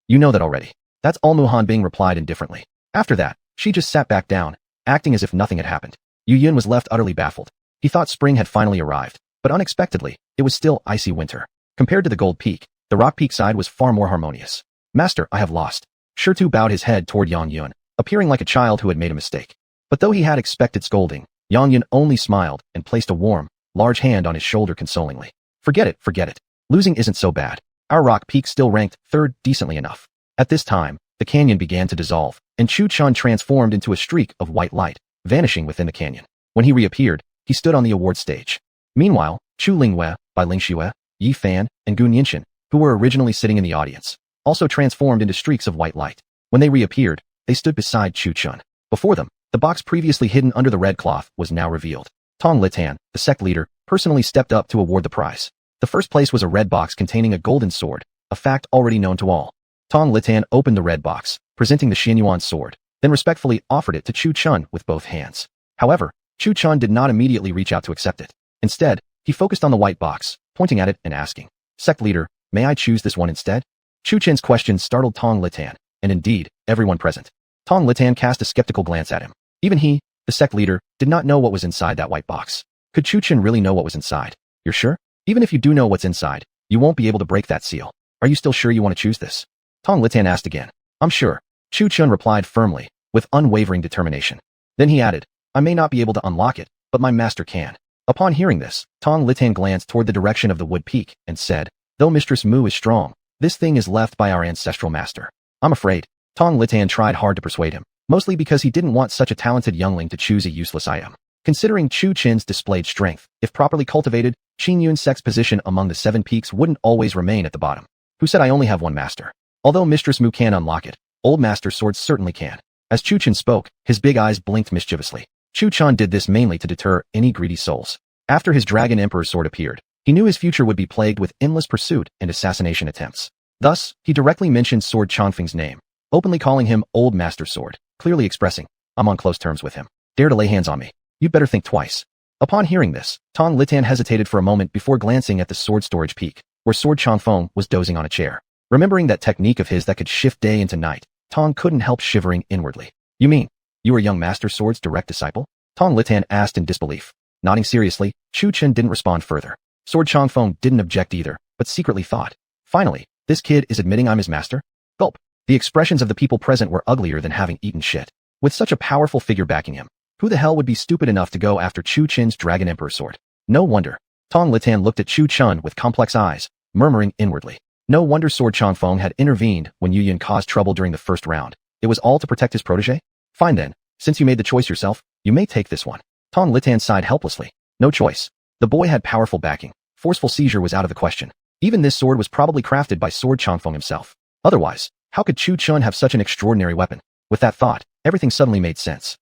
"You know that already." That's all Mu Hanbing replied indifferently. After that, she just sat back down, acting as if nothing had happened. Yu Yun was left utterly baffled. He thought spring had finally arrived, but unexpectedly, it was still icy winter. Compared to the gold peak, the rock peak side was far more harmonious. "Master, I have lost." Shirtu bowed his head toward Yang Yun, appearing like a child who had made a mistake. But though he had expected scolding, Yang Yun only smiled and placed a warm, large hand on his shoulder consolingly. Forget it, forget it. Losing isn't so bad. Our rock peak still ranked 3rd decently enough." At this time, the canyon began to dissolve, and Chu Chen transformed into a streak of white light, vanishing within the canyon. When he reappeared, he stood on the award stage. Meanwhile, Chu Lingwei, Bai Lingxue, Yi Fan, and Gun Yinshan, who were originally sitting in the audience, also transformed into streaks of white light. When they reappeared, they stood beside Chu Chen. Before them, the box previously hidden under the red cloth was now revealed. Tong Litan, the sect leader, personally stepped up to award the prize. The first place was a red box containing a golden sword, a fact already known to all. Tong Litan opened the red box, presenting the Xianyuan sword, then respectfully offered it to Chu Chen with both hands. However, Chu Chen did not immediately reach out to accept it. Instead, he focused on the white box, pointing at it and asking, "Sect leader, may I choose this one instead?" Chu Chen's question startled Tong Litan, and indeed, everyone present. Tong Litan cast a skeptical glance at him. Even he, the sect leader, did not know what was inside that white box. Could Chu Chen really know what was inside? "You're sure? Even if you do know what's inside, you won't be able to break that seal. Are you still sure you want to choose this?" Tong Litan asked again. "I'm sure." Chu Chen replied firmly, with unwavering determination. Then he added, "I may not be able to unlock it, but my master can." Upon hearing this, Tong Litan glanced toward the direction of the wood peak and said, "Though Mistress Mu is strong, this thing is left by our ancestral master. I'm afraid." Tong Litan tried hard to persuade him, mostly because he didn't want such a talented youngling to choose a useless item. Considering Chu Chen's displayed strength, if properly cultivated, Qin Yun's sect's position among the 7 peaks wouldn't always remain at the bottom. Who said I only have one master? Although Mistress Mu can unlock it, Old Master Sword certainly can. As Chu Chen spoke, his big eyes blinked mischievously. Chu Chen did this mainly to deter any greedy souls. After his Dragon Emperor sword appeared, he knew his future would be plagued with endless pursuit and assassination attempts. Thus, he directly mentioned Sword Chongfeng's name, openly calling him Old Master Sword, clearly expressing, "I'm on close terms with him. Dare to lay hands on me. You'd better think twice." Upon hearing this, Tong Litan hesitated for a moment before glancing at the sword storage peak, where Sword Chongfeng was dozing on a chair. Remembering that technique of his that could shift day into night, Tong couldn't help shivering inwardly. "You mean, you are young Master Sword's direct disciple?" Tong Litan asked in disbelief. Nodding seriously, Chu Chen didn't respond further. Sword Chongfeng didn't object either, but secretly thought, "Finally, this kid is admitting I'm his master?" Gulp. The expressions of the people present were uglier than having eaten shit. With such a powerful figure backing him, who the hell would be stupid enough to go after Chu Chen's Dragon Emperor sword? No wonder. Tong Litan looked at Chu Chen with complex eyes, murmuring inwardly. No wonder Sword Chongfeng had intervened when Yu Yun caused trouble during the first round. It was all to protect his protege? Fine then, since you made the choice yourself, you may take this one. Tong Litan sighed helplessly. No choice. The boy had powerful backing. Forceful seizure was out of the question. Even this sword was probably crafted by Sword Chongfeng himself. Otherwise, how could Chu Chen have such an extraordinary weapon? With that thought, everything suddenly made sense.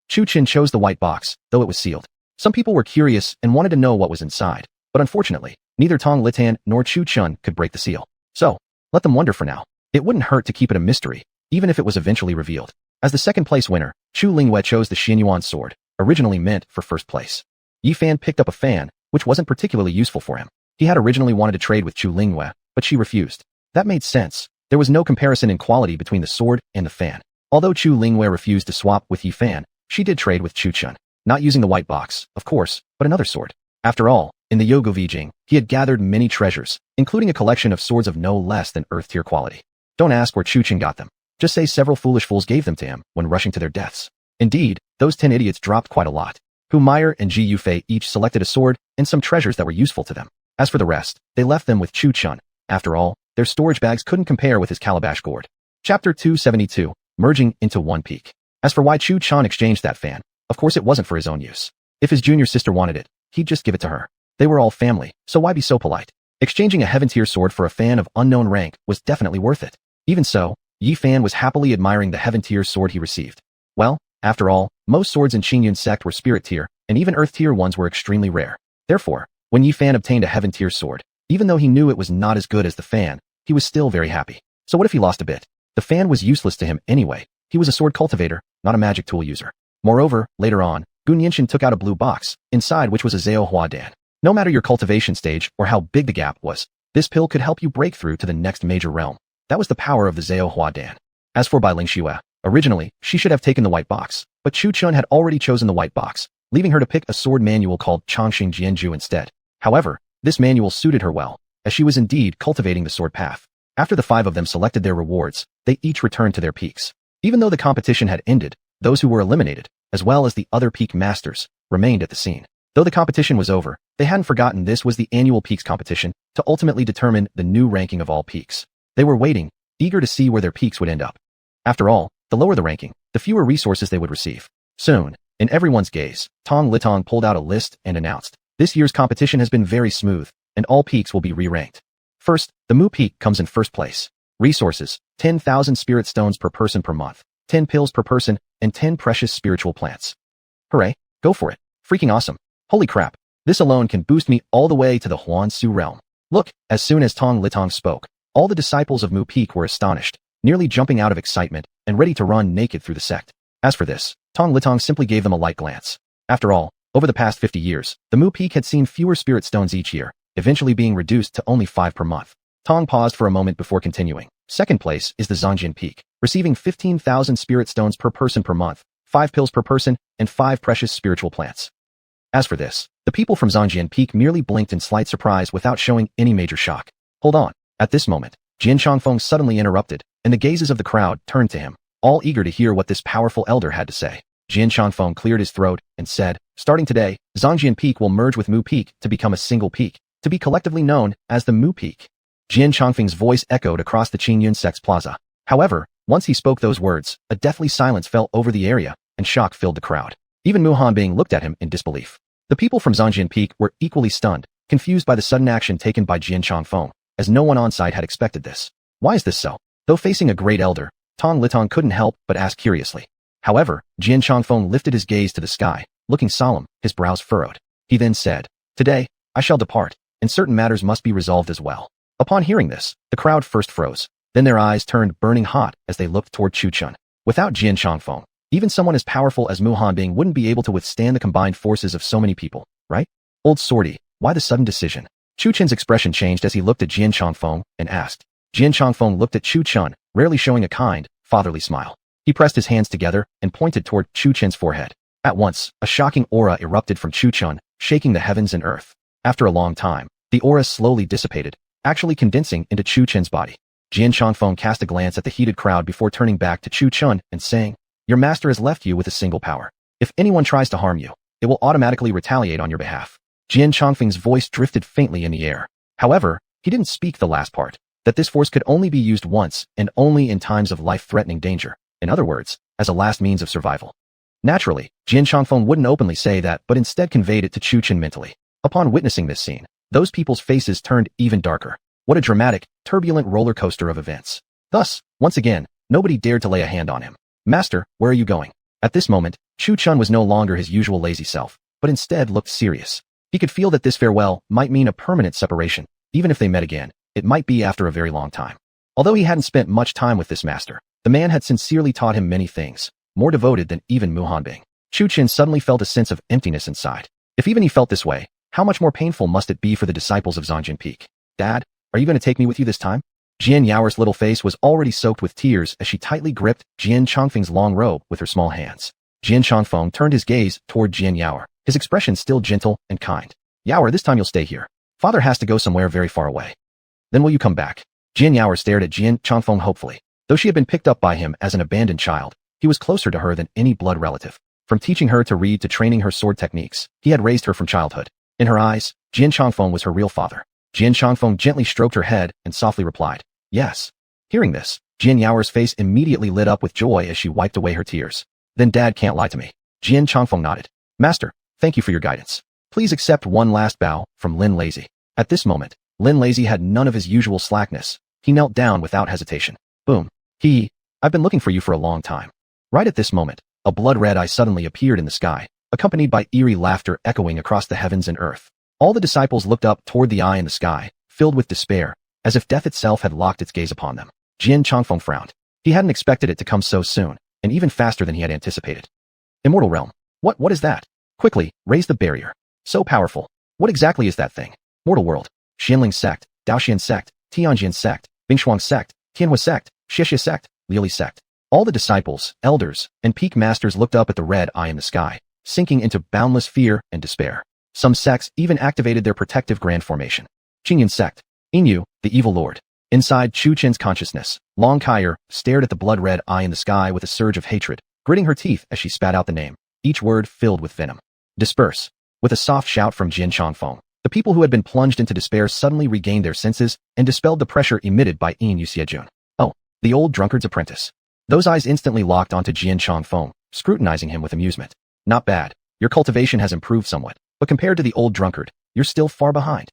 Chu Chen chose the white box, though it was sealed. Some people were curious and wanted to know what was inside, but unfortunately, neither Tong Litan nor Chu Chun could break the seal. So, let them wonder for now. It wouldn't hurt to keep it a mystery, even if it was eventually revealed. As the second-place winner, Chu Lingyue chose the Xianyuan sword, originally meant for first place. Yi Fan picked up a fan, which wasn't particularly useful for him. He had originally wanted to trade with Chu Lingyue, but she refused. That made sense. There was no comparison in quality between the sword and the fan. Although Chu Lingyue refused to swap with Yi Fan, she did trade with Chu Chun. Not using the white box, of course, but another sword. After all, in the Yogo Vijing, he had gathered many treasures, including a collection of swords of no less than earth-tier quality. Don't ask where Chu Chun got them. Just say several foolish fools gave them to him when rushing to their deaths. Indeed, those 10 idiots dropped quite a lot. Hu Meyer and Ji Yufei each selected a sword and some treasures that were useful to them. As for the rest, they left them with Chu Chun. After all, their storage bags couldn't compare with his calabash gourd. Chapter 272, Merging into One Peak. As for why Chu Chun exchanged that fan, of course it wasn't for his own use. If his junior sister wanted it, he'd just give it to her. They were all family, so why be so polite? Exchanging a heaven-tier sword for a fan of unknown rank was definitely worth it. Even so, Yi Fan was happily admiring the heaven-tier sword he received. Well, after all, most swords in Qingyun sect were spirit-tier, and even earth-tier ones were extremely rare. Therefore, when Yi Fan obtained a heaven-tier sword, even though he knew it was not as good as the fan, he was still very happy. So what if he lost a bit? The fan was useless to him anyway. He was a sword cultivator, not a magic tool user. Moreover, later on, Gun Yinshin took out a blue box, inside which was a Zhao Hua Dan. No matter your cultivation stage or how big the gap was, this pill could help you break through to the next major realm. That was the power of the Zhao Hua Dan. As for Bai Ling Xue, originally, she should have taken the white box, but Chu Chun had already chosen the white box, leaving her to pick a sword manual called Chongqing Jianju instead. However, this manual suited her well, as she was indeed cultivating the sword path. After the 5 of them selected their rewards, they each returned to their peaks. Even though the competition had ended, those who were eliminated, as well as the other peak masters, remained at the scene. Though the competition was over, they hadn't forgotten this was the annual peaks competition to ultimately determine the new ranking of all peaks. They were waiting, eager to see where their peaks would end up. After all, the lower the ranking, the fewer resources they would receive. Soon, in everyone's gaze, Tong Litong pulled out a list and announced, "This year's competition has been very smooth, and all peaks will be re-ranked. First, the Mu Peak comes in first place. Resources, 10,000 spirit stones per person per month, 10 pills per person, and 10 precious spiritual plants. Hooray, go for it. Freaking awesome. Holy crap, this alone can boost me all the way to the Huan Su realm." Look, as soon as Tong Litong spoke, all the disciples of Mu Peak were astonished, nearly jumping out of excitement and ready to run naked through the sect. As for this, Tong Litong simply gave them a light glance. After all, over the past 50 years, the Mu Peak had seen fewer spirit stones each year, eventually being reduced to only 5 per month. Tong paused for a moment before continuing. Second place is the Zhangjian Peak, receiving 15,000 spirit stones per person per month, 5 pills per person, and 5 precious spiritual plants. As for this, the people from Zhangjian Peak merely blinked in slight surprise without showing any major shock. Hold on. At this moment, Jian Chongfeng suddenly interrupted, and the gazes of the crowd turned to him, all eager to hear what this powerful elder had to say. Jian Chongfeng cleared his throat and said, "Starting today, Zhangjian Peak will merge with Mu Peak to become a single peak, to be collectively known as the Mu Peak." Jian Chongfeng's voice echoed across the Qingyun Sect's plaza. However, once he spoke those words, a deathly silence fell over the area, and shock filled the crowd. Even Mu Hanbing looked at him in disbelief. The people from Zhangjian Peak were equally stunned, confused by the sudden action taken by Jian Chongfeng, as no one on site had expected this. Why is this so? Though facing a great elder, Tong Litong couldn't help but ask curiously. However, Jian Chongfeng lifted his gaze to the sky, looking solemn, his brows furrowed. He then said, "Today, I shall depart, and certain matters must be resolved as well." Upon hearing this, the crowd first froze. Then their eyes turned burning hot as they looked toward Chu Chun. Without Jian Chongfeng, even someone as powerful as Mu Hanbing wouldn't be able to withstand the combined forces of so many people, right? Old Swordy, why the sudden decision? Chu Chun's expression changed as he looked at Jian Chongfeng and asked. Jian Chongfeng looked at Chu Chun, rarely showing a kind, fatherly smile. He pressed his hands together and pointed toward Chu Chun's forehead. At once, a shocking aura erupted from Chu Chun, shaking the heavens and earth. After a long time, the aura slowly dissipated, actually condensing into Chu Chun's body. Jian Chongfeng cast a glance at the heated crowd before turning back to Chu Chun and saying, "Your master has left you with a single power. If anyone tries to harm you, it will automatically retaliate on your behalf." Jian Chongfeng's voice drifted faintly in the air. However, he didn't speak the last part, that this force could only be used once and only in times of life-threatening danger. In other words, as a last means of survival. Naturally, Jian Chongfeng wouldn't openly say that but instead conveyed it to Chu Chun mentally. Upon witnessing this scene, those people's faces turned even darker. What a dramatic, turbulent roller coaster of events. Thus, once again, nobody dared to lay a hand on him. "Master, where are you going?" At this moment, Chu Chun was no longer his usual lazy self, but instead looked serious. He could feel that this farewell might mean a permanent separation. Even if they met again, it might be after a very long time. Although he hadn't spent much time with this master, the man had sincerely taught him many things, more devoted than even Mu Hanbing. Chu Qin suddenly felt a sense of emptiness inside. If even he felt this way, how much more painful must it be for the disciples of Zongjin Peak? Dad, are you going to take me with you this time? Jian Yao's little face was already soaked with tears as she tightly gripped Jian Chongfeng's long robe with her small hands. Jian Chongfeng turned his gaze toward Jian Yao, his expression still gentle and kind. Yao, this time you'll stay here. Father has to go somewhere very far away. Then will you come back? Jian Yao stared at Jian Chongfeng hopefully. Though she had been picked up by him as an abandoned child, he was closer to her than any blood relative. From teaching her to read to training her sword techniques, he had raised her from childhood. In her eyes, Jian Chongfeng was her real father. Jian Chongfeng gently stroked her head and softly replied, yes. Hearing this, Jian Yao's face immediately lit up with joy as she wiped away her tears. Then Dad can't lie to me. Jian Chongfeng nodded. Master, thank you for your guidance. Please accept one last bow from Lin Lazy. At this moment, Lin Lazy had none of his usual slackness. He knelt down without hesitation. Boom. I've been looking for you for a long time. Right at this moment, a blood-red eye suddenly appeared in the sky, accompanied by eerie laughter echoing across the heavens and earth. All the disciples looked up toward the eye in the sky, filled with despair, as if death itself had locked its gaze upon them. Jian Chongfeng frowned. He hadn't expected it to come so soon, and even faster than he had anticipated. Immortal Realm. What is that? Quickly, raise the barrier. So powerful. What exactly is that thing? Mortal World. Xianling Sect, Daoxian Sect, Tianjian Sect, Bingshuang Sect, Tianhua Sect, Xixia Sect, Liuli Sect. All the disciples, elders, and peak masters looked up at the red eye in the sky, sinking into boundless fear and despair. Some sects even activated their protective grand formation. Qingyan Sect. Inyu, the evil lord. Inside Chu Qin's consciousness, Long Kaier stared at the blood-red eye in the sky with a surge of hatred, gritting her teeth as she spat out the name, each word filled with venom. Disperse. With a soft shout from Jian Chongfeng, the people who had been plunged into despair suddenly regained their senses and dispelled the pressure emitted by Yin Yuxiejun. Oh, the old drunkard's apprentice. Those eyes instantly locked onto Jian Chongfeng, scrutinizing him with amusement. Not bad. Your cultivation has improved somewhat, but compared to the old drunkard, you're still far behind.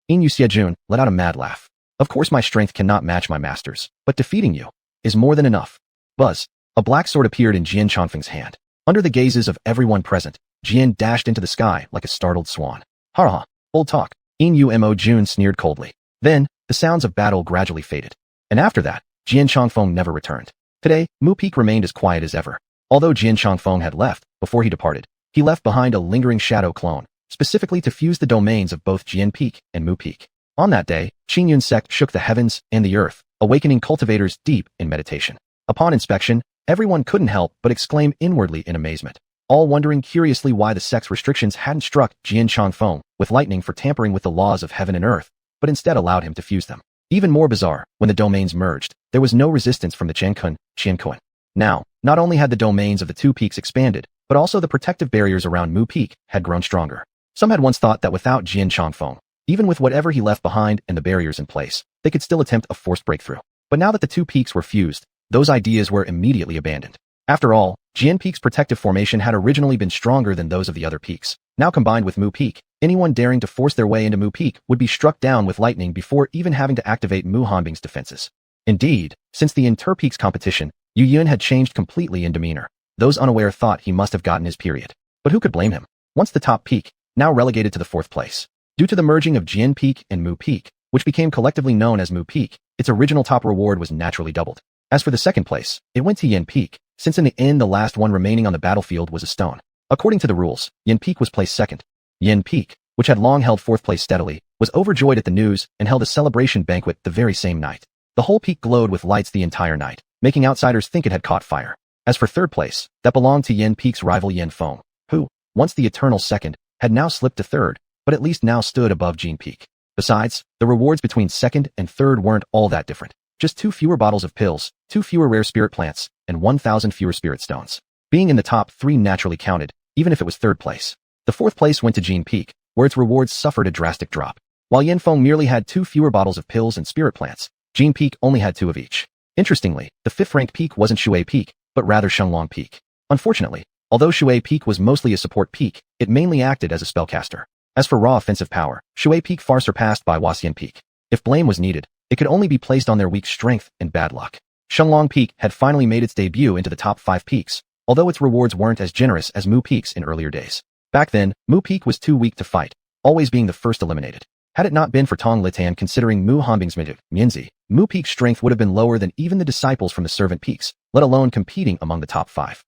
Yin Yuxiejun let out a mad laugh. Of course my strength cannot match my master's, but defeating you is more than enough. Buzz. A black sword appeared in Jian Chongfeng's hand. Under the gazes of everyone present, Jian dashed into the sky like a startled swan. Ha, old talk. Yin Yumo sneered coldly. Then, the sounds of battle gradually faded. And after that, Jian Chongfeng never returned. Today, Mu Peak remained as quiet as ever. Although Jian Chongfeng had left, before he departed, he left behind a lingering shadow clone, specifically to fuse the domains of both Jian Peak and Mu Peak. On that day, Qingyun Sect shook the heavens and the earth, awakening cultivators deep in meditation. Upon inspection, everyone couldn't help but exclaim inwardly in amazement, all wondering curiously why the sect's restrictions hadn't struck Jian Chongfeng with lightning for tampering with the laws of heaven and earth, but instead allowed him to fuse them. Even more bizarre, when the domains merged, there was no resistance from the Qiankun. Now, not only had the domains of the two peaks expanded, but also the protective barriers around Mu Peak had grown stronger. Some had once thought that without Jian Chongfeng, even with whatever he left behind and the barriers in place, they could still attempt a forced breakthrough. But now that the two peaks were fused, those ideas were immediately abandoned. After all, Jian Peak's protective formation had originally been stronger than those of the other peaks. Now combined with Mu Peak, anyone daring to force their way into Mu Peak would be struck down with lightning before even having to activate Mu Hanbing's defenses. Indeed, since the inter-peaks competition, Yu Yun had changed completely in demeanor. Those unaware thought he must have gotten his period. But who could blame him? Once the top peak, now relegated to the fourth place. Due to the merging of Jian Peak and Mu Peak, which became collectively known as Mu Peak, its original top reward was naturally doubled. As for the second place, it went to Yin Peak, since in the end the last one remaining on the battlefield was a stone. According to the rules, Yin Peak was placed second. Yin Peak, which had long held fourth place steadily, was overjoyed at the news and held a celebration banquet the very same night. The whole peak glowed with lights the entire night, making outsiders think it had caught fire. As for third place, that belonged to Yin Peak's rival Yin Feng, who, once the eternal second, had now slipped to third, but at least now stood above Jian Peak. Besides, the rewards between second and third weren't all that different. Just 2 fewer bottles of pills, 2 fewer rare spirit plants, and 1,000 fewer spirit stones. Being in the top 3 naturally counted, even if it was third place. The fourth place went to Jian Peak, where its rewards suffered a drastic drop. While Yin Feng merely had 2 fewer bottles of pills and spirit plants, Jian Peak only had 2 of each. Interestingly, the 5th-ranked peak wasn't Shui Peak, but rather Shenglong Peak. Unfortunately, although Shui Peak was mostly a support peak, it mainly acted as a spellcaster. As for raw offensive power, Shui Peak far surpassed by Huaxian Peak. If blame was needed, it could only be placed on their weak strength and bad luck. Shenglong Peak had finally made its debut into the top 5 peaks, although its rewards weren't as generous as Mu Peak's in earlier days. Back then, Mu Peak was too weak to fight, always being the first eliminated. Had it not been for Tong Litan considering Mu Hanbing's Mianzi, Mu Peak's strength would have been lower than even the disciples from the Servant Peaks, let alone competing among the top 5.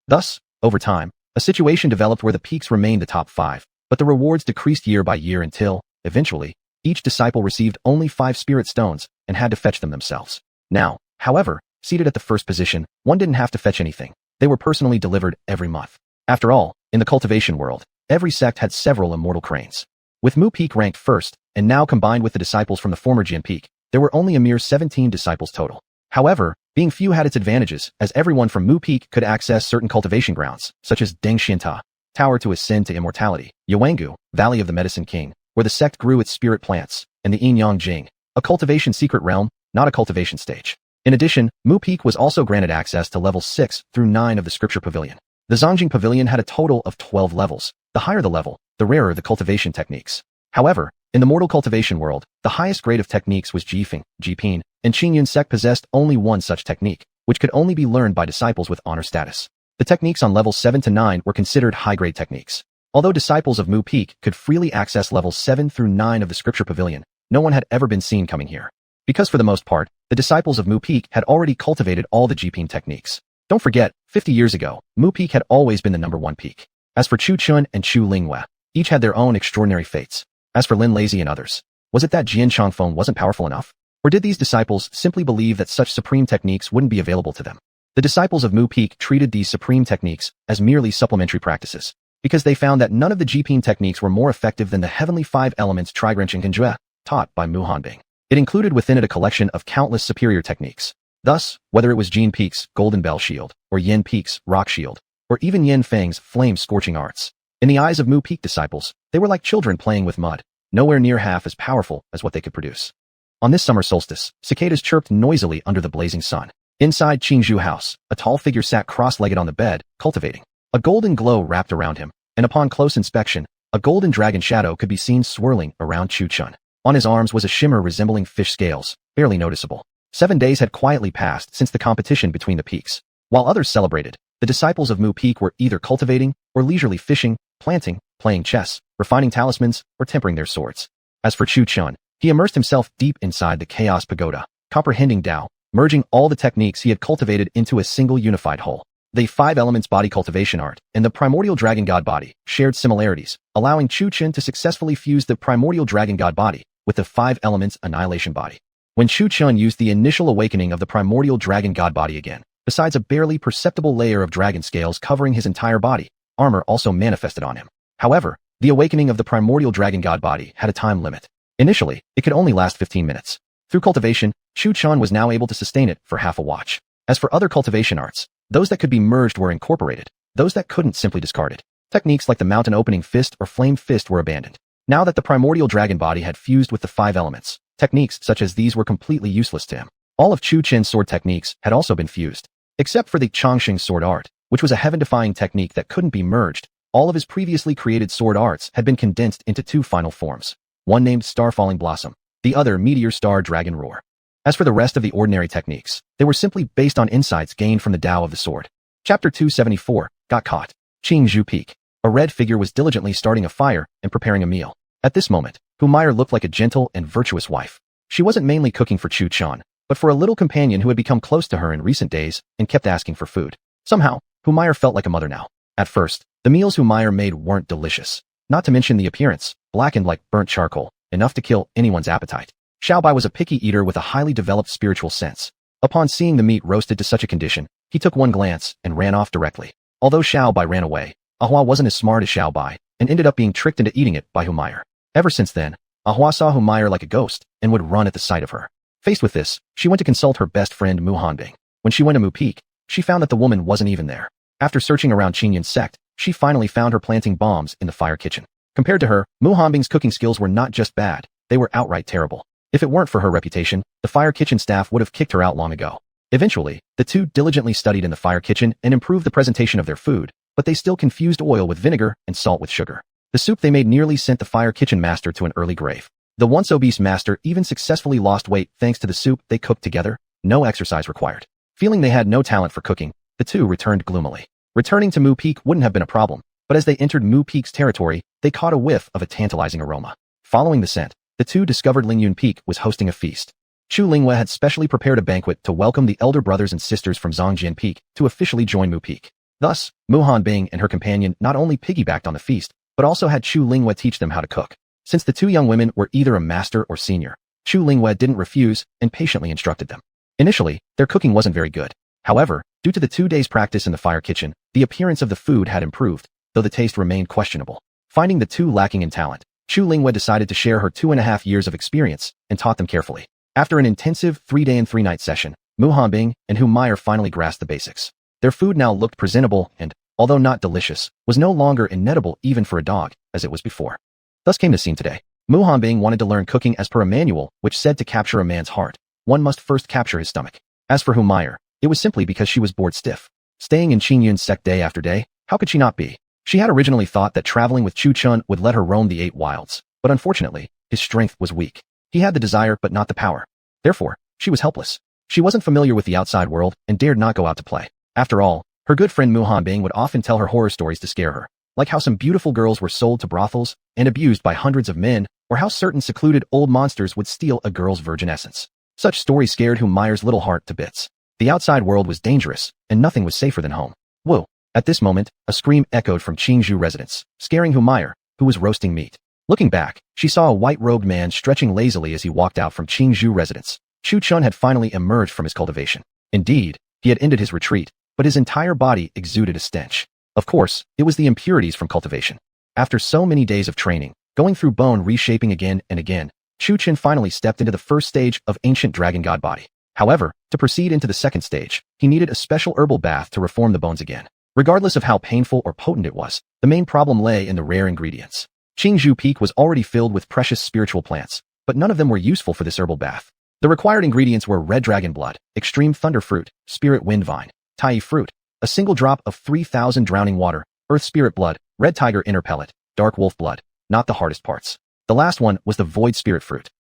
Thus, over time, a situation developed where the peaks remained the top 5, but the rewards decreased year by year until, eventually, each disciple received only 5 spirit stones and had to fetch them themselves. Now, however, seated at the first position, one didn't have to fetch anything. They were personally delivered every month. After all, in the cultivation world, every sect had several immortal cranes. With Mu Peak ranked first, and now combined with the disciples from the former Jian Peak, there were only a mere 17 disciples total. However, being few had its advantages, as everyone from Mu Peak could access certain cultivation grounds, such as Deng Xianta, Tower to Ascend to Immortality, Yuangu, Valley of the Medicine King, where the sect grew its spirit plants, and the Yin Yang Jing, a cultivation secret realm, not a cultivation stage. In addition, Mu Peak was also granted access to levels 6 through 9 of the Scripture Pavilion. The Zongjing Pavilion had a total of 12 levels. The higher the level, the rarer the cultivation techniques. However, in the mortal cultivation world, the highest grade of techniques was Jifeng, Jipin, and Qingyun sect possessed only one such technique, which could only be learned by disciples with honor status. The techniques on levels 7 to 9 were considered high-grade techniques. Although disciples of Mu Peak could freely access levels 7 through 9 of the Scripture Pavilion, no one had ever been seen coming here. Because for the most part, the disciples of Mu Peak had already cultivated all the Jipin techniques. Don't forget, 50 years ago, Mu Peak had always been the #1 peak. As for Chu Chun and Chu Linghua, each had their own extraordinary fates. As for Lin Lazy and others, was it that Jian Changfeng wasn't powerful enough? Or did these disciples simply believe that such supreme techniques wouldn't be available to them? The disciples of Mu Peak treated these supreme techniques as merely supplementary practices, because they found that none of the Jipin techniques were more effective than the heavenly 5 elements Trigrench and Kanjue, taught by Mu Hanbing. It included within it a collection of countless superior techniques. Thus, whether it was Jin Peak's Golden Bell Shield, or Yin Peak's Rock Shield, or even Yin Feng's Flame-Scorching Arts, in the eyes of Mu Peak disciples, they were like children playing with mud, nowhere near half as powerful as what they could produce. On this summer solstice, cicadas chirped noisily under the blazing sun. Inside Qingzhu House, a tall figure sat cross-legged on the bed, cultivating. A golden glow wrapped around him, and upon close inspection, a golden dragon shadow could be seen swirling around Chu Chun. On his arms was a shimmer resembling fish scales, barely noticeable. 7 days had quietly passed since the competition between the peaks. While others celebrated, the disciples of Mu Peak were either cultivating, or leisurely fishing, planting, playing chess, refining talismans, or tempering their swords. As for Chu Chun, he immersed himself deep inside the Chaos Pagoda, comprehending Tao, merging all the techniques he had cultivated into a single unified whole. The 5 elements body cultivation art and the primordial dragon god body shared similarities, allowing Chu Chun to successfully fuse the primordial dragon god body with the 5 elements annihilation body. When Chu Chun used the initial awakening of the primordial dragon god body again, besides a barely perceptible layer of dragon scales covering his entire body, armor also manifested on him. However, the awakening of the primordial dragon god body had a time limit. Initially, it could only last 15 minutes. Through cultivation, Chu Chun was now able to sustain it for half a watch. As for other cultivation arts, those that could be merged were incorporated, those that couldn't simply discarded. Techniques like the mountain opening fist or flame fist were abandoned. Now that the primordial dragon body had fused with the 5 elements, techniques such as these were completely useless to him. All of Chu Chen's sword techniques had also been fused. Except for the Chongqing sword art, which was a heaven-defying technique that couldn't be merged, all of his previously created sword arts had been condensed into 2 final forms. One named Star Falling Blossom, the other Meteor Star Dragon Roar. As for the rest of the ordinary techniques, they were simply based on insights gained from the Tao of the sword. Chapter 274, Got Caught. Qingzhu Peak. A red figure was diligently starting a fire and preparing a meal. At this moment, Humayr looked like a gentle and virtuous wife. She wasn't mainly cooking for Chu Chun, but for a little companion who had become close to her in recent days and kept asking for food. Somehow, Humayr felt like a mother now. At first, the meals Humayr made weren't delicious. Not to mention the appearance, blackened like burnt charcoal, enough to kill anyone's appetite. Xiaobai was a picky eater with a highly developed spiritual sense. Upon seeing the meat roasted to such a condition, he took one glance and ran off directly. Although Xiaobai ran away, Ahua wasn't as smart as Xiaobai and ended up being tricked into eating it by Humayr. Ever since then, Ahua saw Humayr like a ghost and would run at the sight of her. Faced with this, she went to consult her best friend Mu Hanbing. When she went to Mu Peak, she found that the woman wasn't even there. After searching around Qingyun's sect, she finally found her planting bombs in the fire kitchen. Compared to her, Mu Hanbing's cooking skills were not just bad, they were outright terrible. If it weren't for her reputation, the fire kitchen staff would have kicked her out long ago. Eventually, the two diligently studied in the fire kitchen and improved the presentation of their food, but they still confused oil with vinegar and salt with sugar. The soup they made nearly sent the fire kitchen master to an early grave. The once obese master even successfully lost weight thanks to the soup they cooked together, no exercise required. Feeling they had no talent for cooking, the two returned gloomily. Returning to Mu Peak wouldn't have been a problem, But as they entered Mu Peak's territory, they caught a whiff of a tantalizing aroma. Following the scent, the two discovered Lingyun Peak was hosting a feast. Chu Lingwei had specially prepared a banquet to welcome the elder brothers and sisters from Zongjin Peak to officially join Mu Peak. Thus, Mu Hanbing and her companion not only piggybacked on the feast, but also had Chu Lingwei teach them how to cook. Since the two young women were either a master or senior, Chu Lingwei didn't refuse and patiently instructed them. Initially, their cooking wasn't very good. However, due to the 2 days' practice in the fire kitchen, the appearance of the food had improved, though the taste remained questionable. Finding the two lacking in talent, Chu Lingwei decided to share her 2.5 years of experience and taught them carefully. After an intensive 3-day and 3-night session, Mu Hanbing and Hu Meyer finally grasped the basics. Their food now looked presentable and, although not delicious, was no longer inedible even for a dog, as it was before. Thus came the scene today. Mu Hanbing wanted to learn cooking as per a manual which said to capture a man's heart, one must first capture his stomach. As for Hu Meyer, it was simply because she was bored stiff. Staying in Qingyun's sect day after day, how could she not be? She had originally thought that traveling with Chu Chun would let her roam the 8 wilds, but unfortunately, his strength was weak. He had the desire but not the power. Therefore, she was helpless. She wasn't familiar with the outside world and dared not go out to play. After all, her good friend Mu Hanbing would often tell her horror stories to scare her, like how some beautiful girls were sold to brothels and abused by hundreds of men, or how certain secluded old monsters would steal a girl's virgin essence. Such stories scared Hu Meyer's little heart to bits. The outside world was dangerous, and nothing was safer than home. Whoa! At this moment, a scream echoed from Qingzhou residence, scaring Hu Meyer, who was roasting meat. Looking back, she saw a white-robed man stretching lazily as he walked out from Qingzhou residence. Chu Chun had finally emerged from his cultivation. Indeed, he had ended his retreat, but his entire body exuded a stench. Of course, it was the impurities from cultivation. After so many days of training, going through bone reshaping again and again, Chu Chun finally stepped into the first stage of ancient dragon god body. However, to proceed into the second stage, he needed a special herbal bath to reform the bones again. Regardless of how painful or potent it was, the main problem lay in the rare ingredients. Qingzhou Peak was already filled with precious spiritual plants, but none of them were useful for this herbal bath. The required ingredients were red dragon blood, extreme thunder fruit, spirit wind vine, tai fruit, a single drop of 3,000 drowning water, earth spirit blood, red tiger inner pellet, dark wolf blood, not the hardest parts. The last one was the void spirit fruit.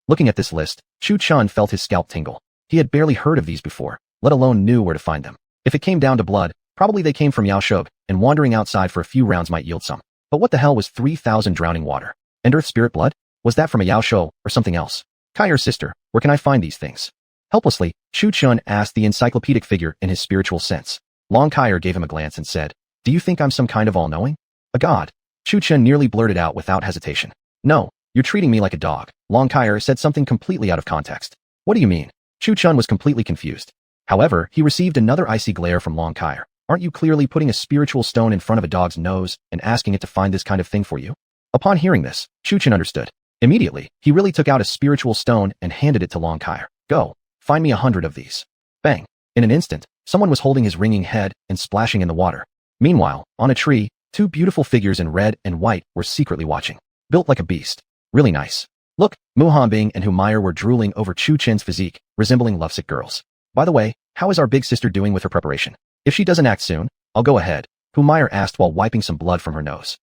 Looking at this list, Chu Chun felt his scalp tingle. He had barely heard of these before, let alone knew where to find them. If it came down to blood, probably they came from Yao Shog, and wandering outside for a few rounds might yield some. But what the hell was 3,000 drowning water? And earth spirit blood? Was that from a Yao Shou or something else? Kai'er's sister, where can I find these things? Helplessly, Chu Chun asked the encyclopedic figure in his spiritual sense. Long Kai'er gave him a glance and said, "Do you think I'm some kind of all-knowing? A god?" Chu Chun nearly blurted out without hesitation. "No, you're treating me like a dog." Long Kai'er said something completely out of context. "What do you mean?" Chu Chun was completely confused. However, he received another icy glare from Long Kai'er. "Aren't you clearly putting a spiritual stone in front of a dog's nose and asking it to find this kind of thing for you?" Upon hearing this, Chu Chun understood. Immediately, he really took out a spiritual stone and handed it to Long Kai'er. "Go, find me 100 of these." Bang! In an instant, someone was holding his ringing head and splashing in the water. Meanwhile, on a tree, 2 beautiful figures in red and white were secretly watching. Built like a beast. Really nice. Look, Mu Hanbing and Hu Meyer were drooling over Chu Chen's physique, resembling lovesick girls. "By the way, how is our big sister doing with her preparation? If she doesn't act soon, I'll go ahead," Hu Meyer asked while wiping some blood from her nose.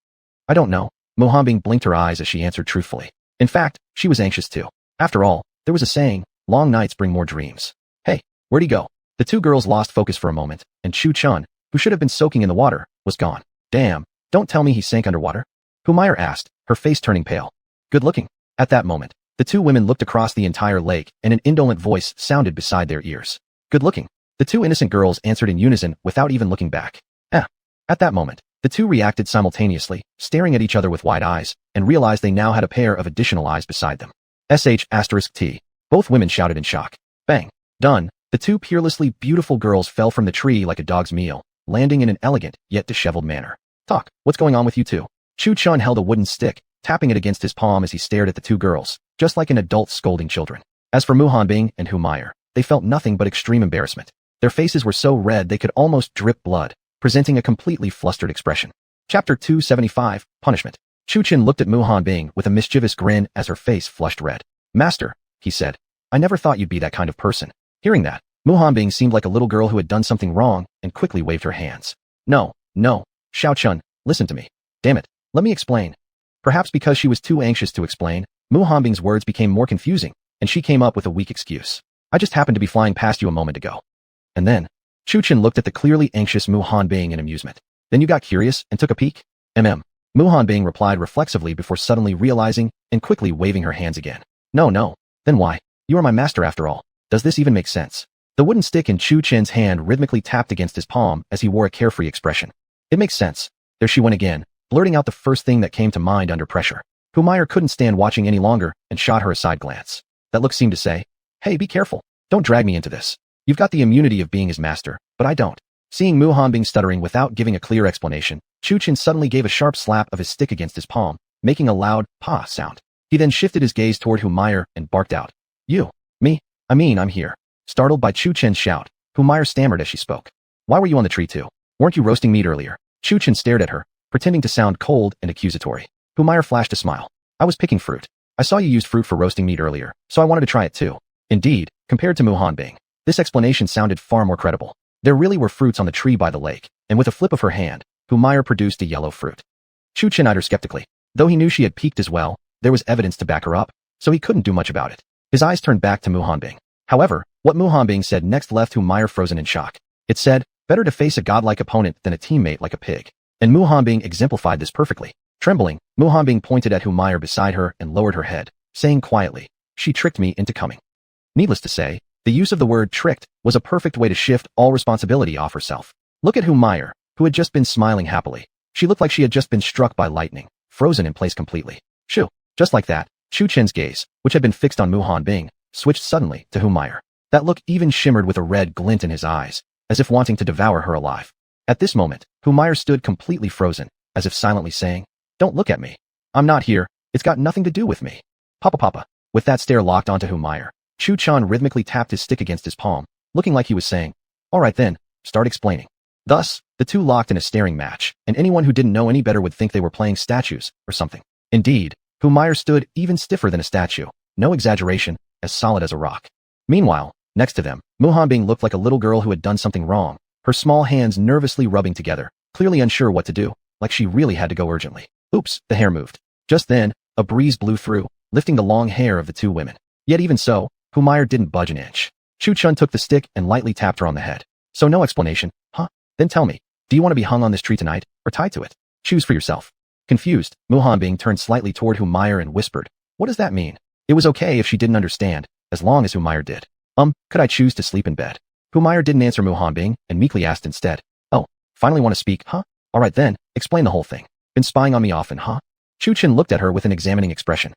"I don't know." Mu Hanbing blinked her eyes as she answered truthfully. In fact, she was anxious too. After all, there was a saying, long nights bring more dreams. "Hey, where'd he go?" The 2 girls lost focus for a moment, and Chu Chun, who should have been soaking in the water, was gone. "Damn, don't tell me he sank underwater?" Hu Meyer asked, her face turning pale. "Good looking." At that moment, the 2 women looked across the entire lake and an indolent voice sounded beside their ears. "Good looking." The 2 innocent girls answered in unison without even looking back. At that moment, the 2 reacted simultaneously, staring at each other with wide eyes, and realized they now had a pair of additional eyes beside them. *T. Both women shouted in shock. Bang. Done. The 2 peerlessly beautiful girls fell from the tree like a dog's meal, landing in an elegant, yet disheveled manner. "Talk, what's going on with you 2? Chu Chun held a wooden stick, tapping it against his palm as he stared at the 2 girls, just like an adult scolding children. As for Mu Hanbing and Hu Meyer, they felt nothing but extreme embarrassment. Their faces were so red they could almost drip blood, presenting a completely flustered expression. Chapter 275, Punishment. Chu Chen looked at Mu Hanbing with a mischievous grin as her face flushed red. "Master," he said, "I never thought you'd be that kind of person." Hearing that, Mu Hanbing seemed like a little girl who had done something wrong and quickly waved her hands. No, Xiao Chun, listen to me. Damn it, let me explain." Perhaps because she was too anxious to explain, Mu Hanbing's words became more confusing, and she came up with a weak excuse. "I just happened to be flying past you a moment ago." And then, Chu Chen looked at the clearly anxious Mu Hanbing in amusement. "Then you got curious and took a peek?" Muhan Bing replied reflexively before suddenly realizing and quickly waving her hands again. No. Then why? You are my master after all. Does this even make sense? The wooden stick in Chu Chen's hand rhythmically tapped against his palm as he wore a carefree expression. It makes sense. There she went again, blurting out the first thing that came to mind under pressure. Humire couldn't stand watching any longer and shot her a side glance. That look seemed to say, "Hey, be careful. Don't drag me into this. You've got the immunity of being his master, but I don't." Seeing Muhan Bing stuttering without giving a clear explanation, Chu Chen suddenly gave a sharp slap of his stick against his palm, making a loud "pa" sound. He then shifted his gaze toward Humire and barked out, "You? Me? I'm here." Startled by Chu Chen's shout, Humire stammered as she spoke. "Why were you on the tree too? Weren't you roasting meat earlier?" Chu Chen stared at her, pretending to sound cold and accusatory. Humire flashed a smile. "I was picking fruit. I saw you used fruit for roasting meat earlier, so I wanted to try it too." Indeed, compared to Muhan Bing, this explanation sounded far more credible. There really were fruits on the tree by the lake, and with a flip of her hand, Humire produced a yellow fruit. Chu Chen eyed her skeptically. Though he knew she had peeked as well, there was evidence to back her up, so he couldn't do much about it. His eyes turned back to Muhan Bing. However, what Muhan Bing said next left Humire frozen in shock. It said, "Better to face a godlike opponent than a teammate like a pig." And Muhan Bing exemplified this perfectly. Trembling, Muhan Bing pointed at Humire beside her and lowered her head, saying quietly, "She tricked me into coming." Needless to say, the use of the word tricked was a perfect way to shift all responsibility off herself. Look at Humire, who had just been smiling happily. She looked like she had just been struck by lightning, frozen in place completely. Shoo! Just like that, Chu Chen's gaze, which had been fixed on Muhan Bing, switched suddenly to Humire. That look even shimmered with a red glint in his eyes, as if wanting to devour her alive. At this moment, Humire stood completely frozen, as if silently saying, "Don't look at me. I'm not here. It's got nothing to do with me." Papa. With that stare locked onto Humire, Chu Chan rhythmically tapped his stick against his palm, looking like he was saying, "All right then, start explaining." Thus, the two locked in a staring match, and anyone who didn't know any better would think they were playing statues or something. Indeed, Humire stood even stiffer than a statue, no exaggeration, as solid as a rock. Meanwhile, next to them, Muhan Bing looked like a little girl who had done something wrong, her small hands nervously rubbing together, clearly unsure what to do, like she really had to go urgently. Oops, the hair moved. Just then, a breeze blew through, lifting the long hair of the two women. Yet even so, Humire didn't budge an inch. Chu Chun took the stick and lightly tapped her on the head. "So no explanation, huh? Then tell me, do you want to be hung on this tree tonight, or tied to it? Choose for yourself." Confused, Muhan Bing turned slightly toward Humire and whispered, "What does that mean?" It was okay if she didn't understand, as long as Humire did. Could I choose to sleep in bed?" Humire didn't answer Muhan Bing, and meekly asked instead, "Oh, finally want to speak, huh? All right then, explain the whole thing. Been spying on me often, huh?" Chu Chen looked at her with an examining expression.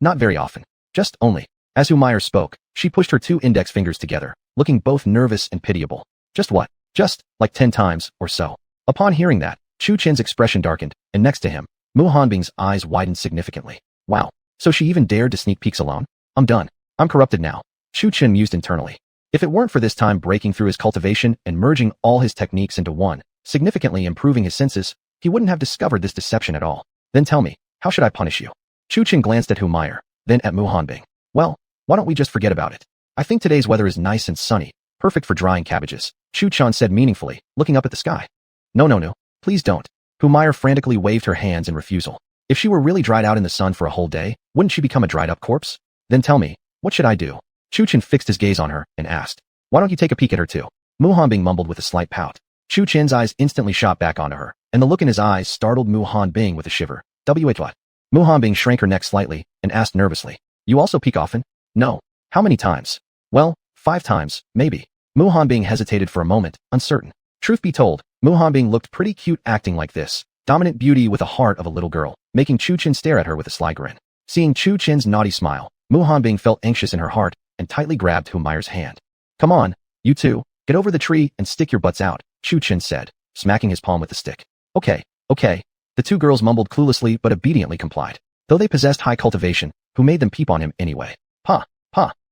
Not very often. Just only." As Humire spoke, she pushed her two index fingers together, looking both nervous and pitiable. "Just what? Just, like 10 times, or so." Upon hearing that, Chu Chen's expression darkened, and next to him, Muhan Bing's eyes widened significantly. Wow, so she even dared to sneak peeks alone? "I'm done. I'm corrupted now." Chu Chen mused internally. If it weren't for this time breaking through his cultivation and merging all his techniques into one, significantly improving his senses, he wouldn't have discovered this deception at all. "Then tell me, how should I punish you?" Chu Chen glanced at Humire, then at Muhan Bing. "Well, why don't we just forget about it? I think today's weather is nice and sunny, perfect for drying cabbages," Chu Chan said meaningfully, looking up at the sky. No, please don't." Humire frantically waved her hands in refusal. If she were really dried out in the sun for a whole day, wouldn't she become a dried-up corpse? "Then tell me, what should I do?" Chu Chen fixed his gaze on her and asked, "Why don't you take a peek at her too?" Muhan Bing mumbled with a slight pout. Chu Chen's eyes instantly shot back onto her, and the look in his eyes startled Muhan Bing with a shiver. "Wait, what?" Muhan Bing shrank her neck slightly and asked nervously, "You also peek often?" "No." "How many times?" "Well, 5 times, maybe." Muhan Bing hesitated for a moment, uncertain. Truth be told, Muhan Bing looked pretty cute acting like this, dominant beauty with a heart of a little girl, making Chu Chen stare at her with a sly grin. Seeing Chu Chen's naughty smile, Muhan Bing felt anxious in her heart and tightly grabbed Humire's hand. "Come on, you two, get over the tree and stick your butts out," Chu Chen said, smacking his palm with the stick. Okay. The two girls mumbled cluelessly but obediently complied, though they possessed high cultivation, who made them peep on him anyway. Pa,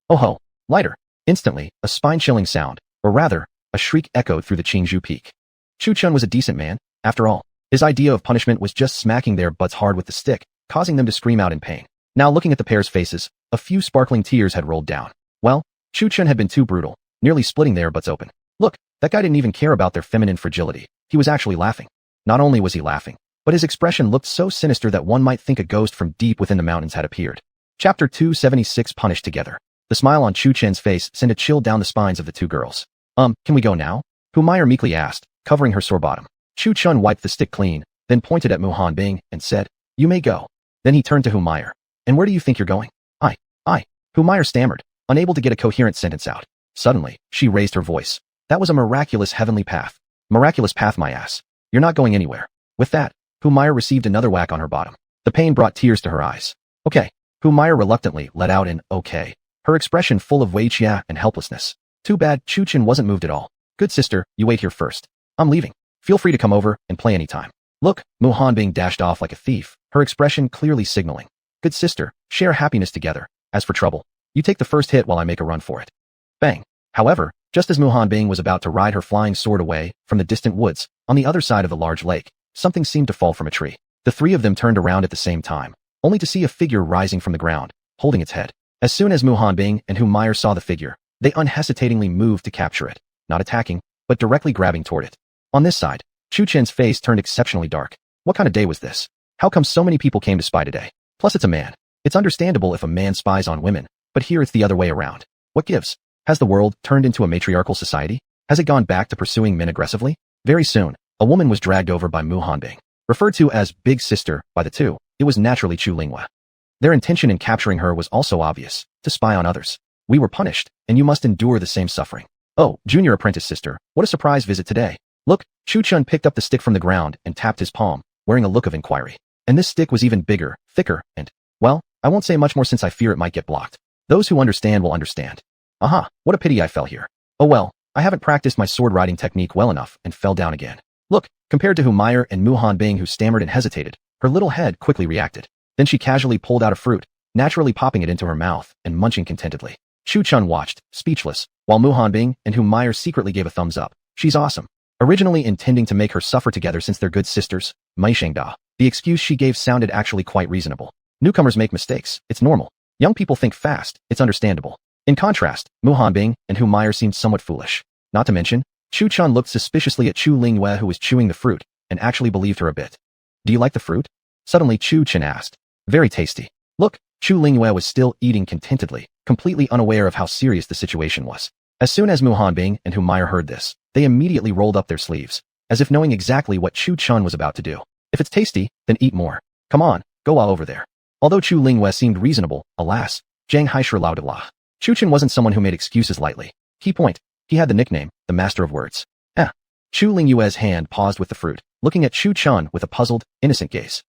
oh ho, lighter. Instantly, a spine-chilling sound, or rather, a shriek echoed through the Qingzhou Peak. Chu Chun was a decent man, after all. His idea of punishment was just smacking their butts hard with the stick, causing them to scream out in pain. Now looking at the pair's faces, a few sparkling tears had rolled down. Well, Chu Chun had been too brutal, nearly splitting their butts open. Look, that guy didn't even care about their feminine fragility. He was actually laughing. Not only was he laughing, but his expression looked so sinister that one might think a ghost from deep within the mountains had appeared. Chapter 276 Punished Together. The smile on Chu Chen's face sent a chill down the spines of the two girls. Can we go now?" Humire meekly asked, covering her sore bottom. Chu Chun wiped the stick clean, then pointed at Mu Hanbing and said, "You may go." Then he turned to Humayer. "And where do you think you're going?" I. Humayer stammered, unable to get a coherent sentence out. Suddenly, she raised her voice. "That was a miraculous heavenly path. Miraculous path, my ass. You're not going anywhere." With that, Humayer received another whack on her bottom. The pain brought tears to her eyes. "Okay." Humayer reluctantly let out an "okay," her expression full of weiqia and helplessness. Too bad Chu-Chin wasn't moved at all. "Good sister, you wait here first. I'm leaving. Feel free to come over and play anytime." "Look," Mu Hanbing dashed off like a thief, her expression clearly signaling. "Good sister, share happiness together. As for trouble, you take the first hit while I make a run for it." Bang. However, just as Mu Hanbing was about to ride her flying sword away from the distant woods, on the other side of the large lake, something seemed to fall from a tree. The three of them turned around at the same time, only to see a figure rising from the ground, holding its head. As soon as Mu Hanbing and Humayer saw the figure, they unhesitatingly moved to capture it, not attacking, but directly grabbing toward it. On this side, Chu-Chin's face turned exceptionally dark. What kind of day was this? How come so many people came to spy today? Plus it's a man. It's understandable if a man spies on women, but here it's the other way around. What gives? Has the world turned into a matriarchal society? Has it gone back to pursuing men aggressively? Very soon, a woman was dragged over by Mu Hanbing. Referred to as Big Sister by the two, it was naturally Chu Linghua. Their intention in capturing her was also obvious, to spy on others. "We were punished, and you must endure the same suffering." "Oh, junior apprentice sister, what a surprise visit today." "Look," Chu-Chun picked up the stick from the ground and tapped his palm, wearing a look of inquiry. And this stick was even bigger, thicker, and, well, I won't say much more since I fear it might get blocked. Those who understand will understand. Aha, what a pity I fell here. Oh well, I haven't practiced my sword riding technique well enough and fell down again. Look, compared to Humayer and Mu Hanbing who stammered and hesitated, her little head quickly reacted. Then she casually pulled out a fruit, naturally popping it into her mouth and munching contentedly. Chu-Chun watched, speechless, while Mu Hanbing and Humayer secretly gave a thumbs up. She's awesome. Originally intending to make her suffer together since they're good sisters, Mei Shengda, the excuse she gave sounded actually quite reasonable. Newcomers make mistakes, it's normal. Young people think fast, it's understandable. In contrast, Mu Hanbing and Humayer seemed somewhat foolish. Not to mention, Chu-Chun looked suspiciously at Chu Linghua who was chewing the fruit, and actually believed her a bit. "Do you like the fruit?" Suddenly Chu-Chun asked. "Very tasty." Look, Chu Linghua was still eating contentedly, completely unaware of how serious the situation was. As soon as Mu Hanbing and Humayer heard this, they immediately rolled up their sleeves, as if knowing exactly what Chu-Chun was about to do. "If it's tasty, then eat more. Come on, go all over there." Although Chu Linghua seemed reasonable, alas, Zhang Haisher Laudillah. Chu-Chun wasn't someone who made excuses lightly. Key point, he had the nickname, the Master of Words. Chu Linghua's hand paused with the fruit, looking at Chu-Chun with a puzzled, innocent gaze.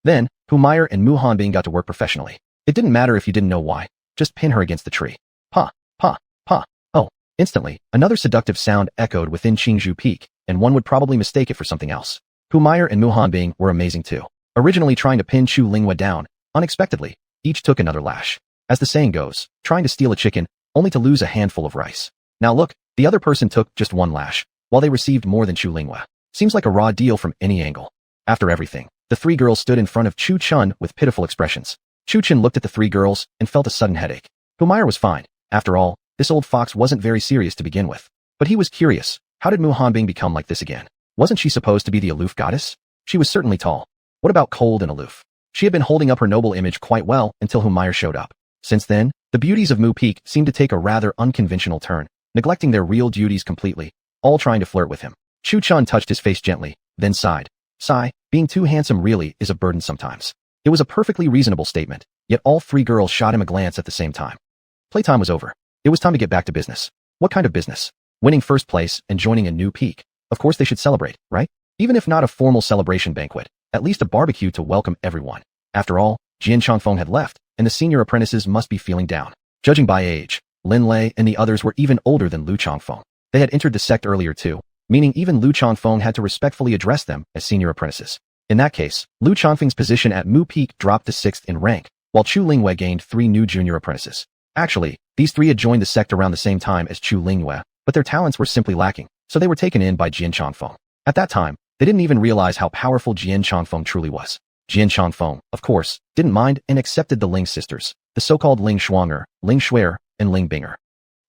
Then, Humayer and Mu Hanbing got to work professionally. It didn't matter if you didn't know why, just pin her against the tree. Pa, pa, pa. Oh, instantly, another seductive sound echoed within Qingzhou Peak, and one would probably mistake it for something else. Humayer and Mu Hanbing were amazing too. Originally trying to pin Chu Linghua down, unexpectedly, each took another lash. As the saying goes, trying to steal a chicken, only to lose a handful of rice. Now look, the other person took just one lash, while they received more than Chu Linghua. Seems like a raw deal from any angle. After everything, the three girls stood in front of Chu-Chun with pitiful expressions. Chu-Chun looked at the three girls and felt a sudden headache. Humayer was fine. After all, this old fox wasn't very serious to begin with. But he was curious, how did Mu Hanbing become like this again? Wasn't she supposed to be the aloof goddess? She was certainly tall. What about cold and aloof? She had been holding up her noble image quite well until Humayer showed up. Since then, the beauties of Mu Peak seemed to take a rather unconventional turn, neglecting their real duties completely, all trying to flirt with him. Chu-Chun touched his face gently, then sighed. Sigh, being too handsome really is a burden sometimes. It was a perfectly reasonable statement, yet all three girls shot him a glance at the same time. Playtime was over. It was time to get back to business. What kind of business? Winning first place and joining a new peak. Of course they should celebrate, right? Even if not a formal celebration banquet, at least a barbecue to welcome everyone. After all, Jian Changfeng had left, and the senior apprentices must be feeling down. Judging by age, Lin Lei and the others were even older than Lu Changfeng. They had entered the sect earlier too, meaning even Lu Changfeng had to respectfully address them as senior apprentices. In that case, Lu Changfeng's position at Mu Peak dropped to 6th in rank, while Chu Linghua gained 3 new junior apprentices. Actually, these 3 had joined the sect around the same time as Chu Linghua, but their talents were simply lacking, so they were taken in by Jian Changfeng. At that time, they didn't even realize how powerful Jian Changfeng truly was. Jian Changfeng, of course, didn't mind and accepted the Ling sisters, the so-called Ling Shuanger, Ling Shuer, and Ling Binger.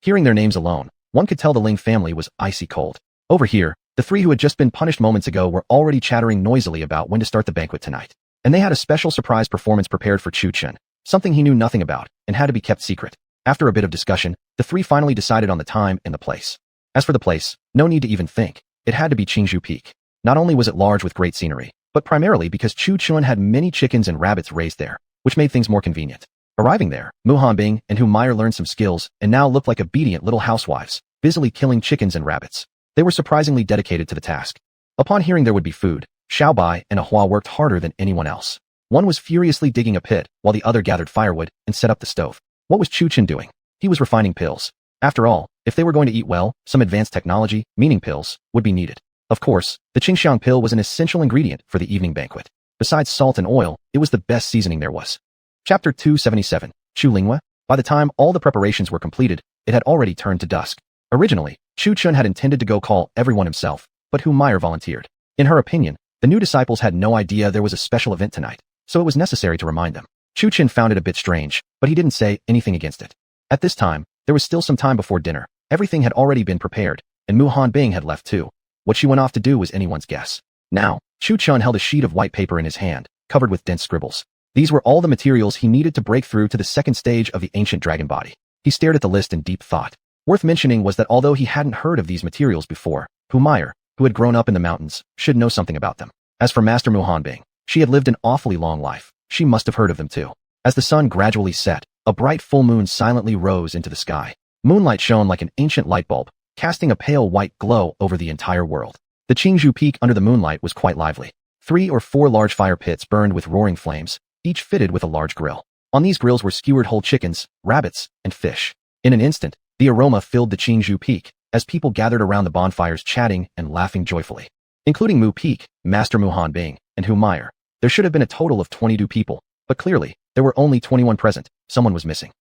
Hearing their names alone, one could tell the Ling family was icy cold. Over here, the 3 who had just been punished moments ago were already chattering noisily about when to start the banquet tonight. And they had a special surprise performance prepared for Chu-Chun, something he knew nothing about, and had to be kept secret. After a bit of discussion, the 3 finally decided on the time and the place. As for the place, no need to even think. It had to be Qingzhou Peak. Not only was it large with great scenery, but primarily because Chu Chun had many chickens and rabbits raised there, which made things more convenient. Arriving there, Mu Hanbing and Hu Meyer learned some skills and now looked like obedient little housewives, busily killing chickens and rabbits. They were surprisingly dedicated to the task. Upon hearing there would be food, Xiao Bai and Ahua worked harder than anyone else. One was furiously digging a pit, while the other gathered firewood and set up the stove. What was Chu Chun doing? He was refining pills. After all, if they were going to eat well, some advanced technology, meaning pills, would be needed. Of course, the Qingxiang pill was an essential ingredient for the evening banquet. Besides salt and oil, it was the best seasoning there was. Chapter 277, Chu Lingwa. By the time all the preparations were completed, it had already turned to dusk. Originally, Chu Chun had intended to go call everyone himself, but Hu Meyer volunteered. In her opinion, the new disciples had no idea there was a special event tonight, so it was necessary to remind them. Chu Chun found it a bit strange, but he didn't say anything against it. At this time, there was still some time before dinner. Everything had already been prepared, and Mu Hanbing had left too. What she went off to do was anyone's guess. Now, Chu Chun held a sheet of white paper in his hand, covered with dense scribbles. These were all the materials he needed to break through to the second stage of the ancient dragon body. He stared at the list in deep thought. Worth mentioning was that although he hadn't heard of these materials before, Hu Meyer, who had grown up in the mountains, should know something about them. As for Master Mu Hanbing, she had lived an awfully long life. She must have heard of them too. As the sun gradually set, a bright full moon silently rose into the sky. Moonlight shone like an ancient light bulb, casting a pale white glow over the entire world. The Qingzhou Peak under the moonlight was quite lively. 3 or 4 large fire pits burned with roaring flames, each fitted with a large grill. On these grills were skewered whole chickens, rabbits, and fish. In an instant, the aroma filled the Qingzhou Peak, as people gathered around the bonfires chatting and laughing joyfully. Including Mu Peak, Master Mu Hanbing, and Hu Meyer, there should have been a total of 22 people, but clearly, there were only 21 present. Someone was missing.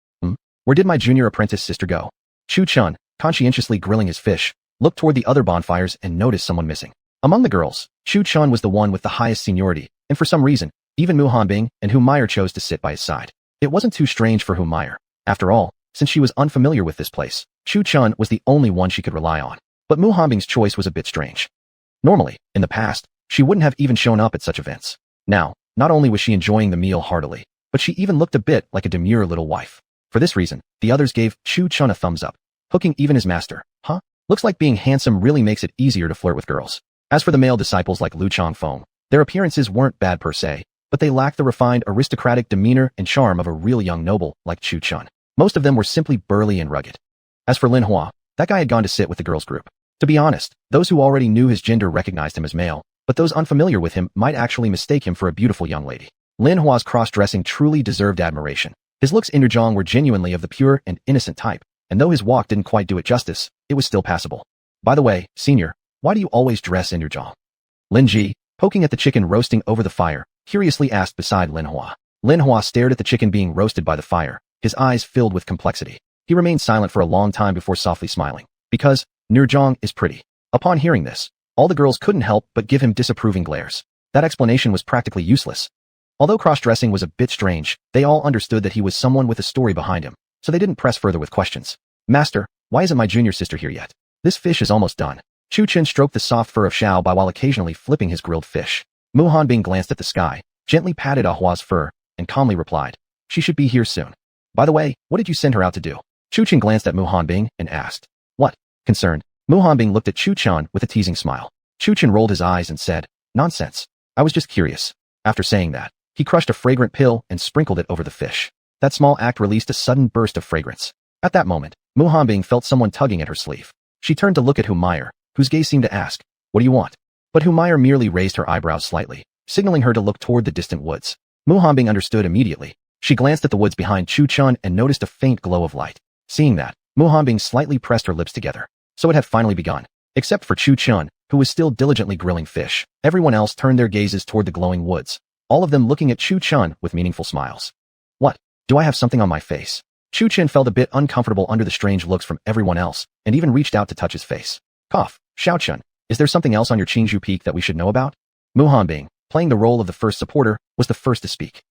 Where did my junior apprentice sister go? Chu Chun, conscientiously grilling his fish, looked toward the other bonfires and noticed someone missing. Among the girls, Chu Chun was the one with the highest seniority, and for some reason, even Mu Hanbing and Hu Meyer chose to sit by his side. It wasn't too strange for Hu Meyer. After all, since she was unfamiliar with this place, Chu Chun was the only one she could rely on. But Mu Hanbing's choice was a bit strange. Normally, in the past, she wouldn't have even shown up at such events. Now, not only was she enjoying the meal heartily, but she even looked a bit like a demure little wife. For this reason, the others gave Chu Chun a thumbs up, hooking even his master. Looks like being handsome really makes it easier to flirt with girls. As for the male disciples like Lu Changfeng, their appearances weren't bad per se, but they lacked the refined aristocratic demeanor and charm of a real young noble like Chu Chun. Most of them were simply burly and rugged. As for Lin Hua, that guy had gone to sit with the girls' group. To be honest, those who already knew his gender recognized him as male, but those unfamiliar with him might actually mistake him for a beautiful young lady. Lin Hua's cross-dressing truly deserved admiration. His looks in Zhang were genuinely of the pure and innocent type, and though his walk didn't quite do it justice, it was still passable. By the way, senior, why do you always dress in Zhang? Lin Ji, poking at the chicken roasting over the fire, curiously asked beside Lin Hua. Lin Hua stared at the chicken being roasted by the fire, his eyes filled with complexity. He remained silent for a long time before softly smiling. Because, Zhang is pretty. Upon hearing this, all the girls couldn't help but give him disapproving glares. That explanation was practically useless. Although cross-dressing was a bit strange, they all understood that he was someone with a story behind him, so they didn't press further with questions. Master, why isn't my junior sister here yet? This fish is almost done. Chu Chun stroked the soft fur of Xiao Bai while occasionally flipping his grilled fish. Mu Hanbing glanced at the sky, gently patted Ahua's fur, and calmly replied, she should be here soon. By the way, what did you send her out to do? Chu Chun glanced at Mu Hanbing and asked. What? Concerned, Mu Hanbing looked at Chu Chun with a teasing smile. Chu Chun rolled his eyes and said, nonsense. I was just curious. After saying that, he crushed a fragrant pill and sprinkled it over the fish. That small act released a sudden burst of fragrance. At that moment, Mu Hanbing felt someone tugging at her sleeve. She turned to look at Hu Meyer, whose gaze seemed to ask, what do you want? But Hu Meyer merely raised her eyebrows slightly, signaling her to look toward the distant woods. Mu Hanbing understood immediately. She glanced at the woods behind Chu Chun and noticed a faint glow of light. Seeing that, Mu Hanbing slightly pressed her lips together. So it had finally begun. Except for Chu Chun, who was still diligently grilling fish, everyone else turned their gazes toward the glowing woods, all of them looking at Chu Chun with meaningful smiles. What? Do I have something on my face? Chu Chun felt a bit uncomfortable under the strange looks from everyone else, and even reached out to touch his face. Cough. Xiao Chun, is there something else on your Qingzhou Peak that we should know about? Mu Hanbing, playing the role of the first supporter, was the first to speak.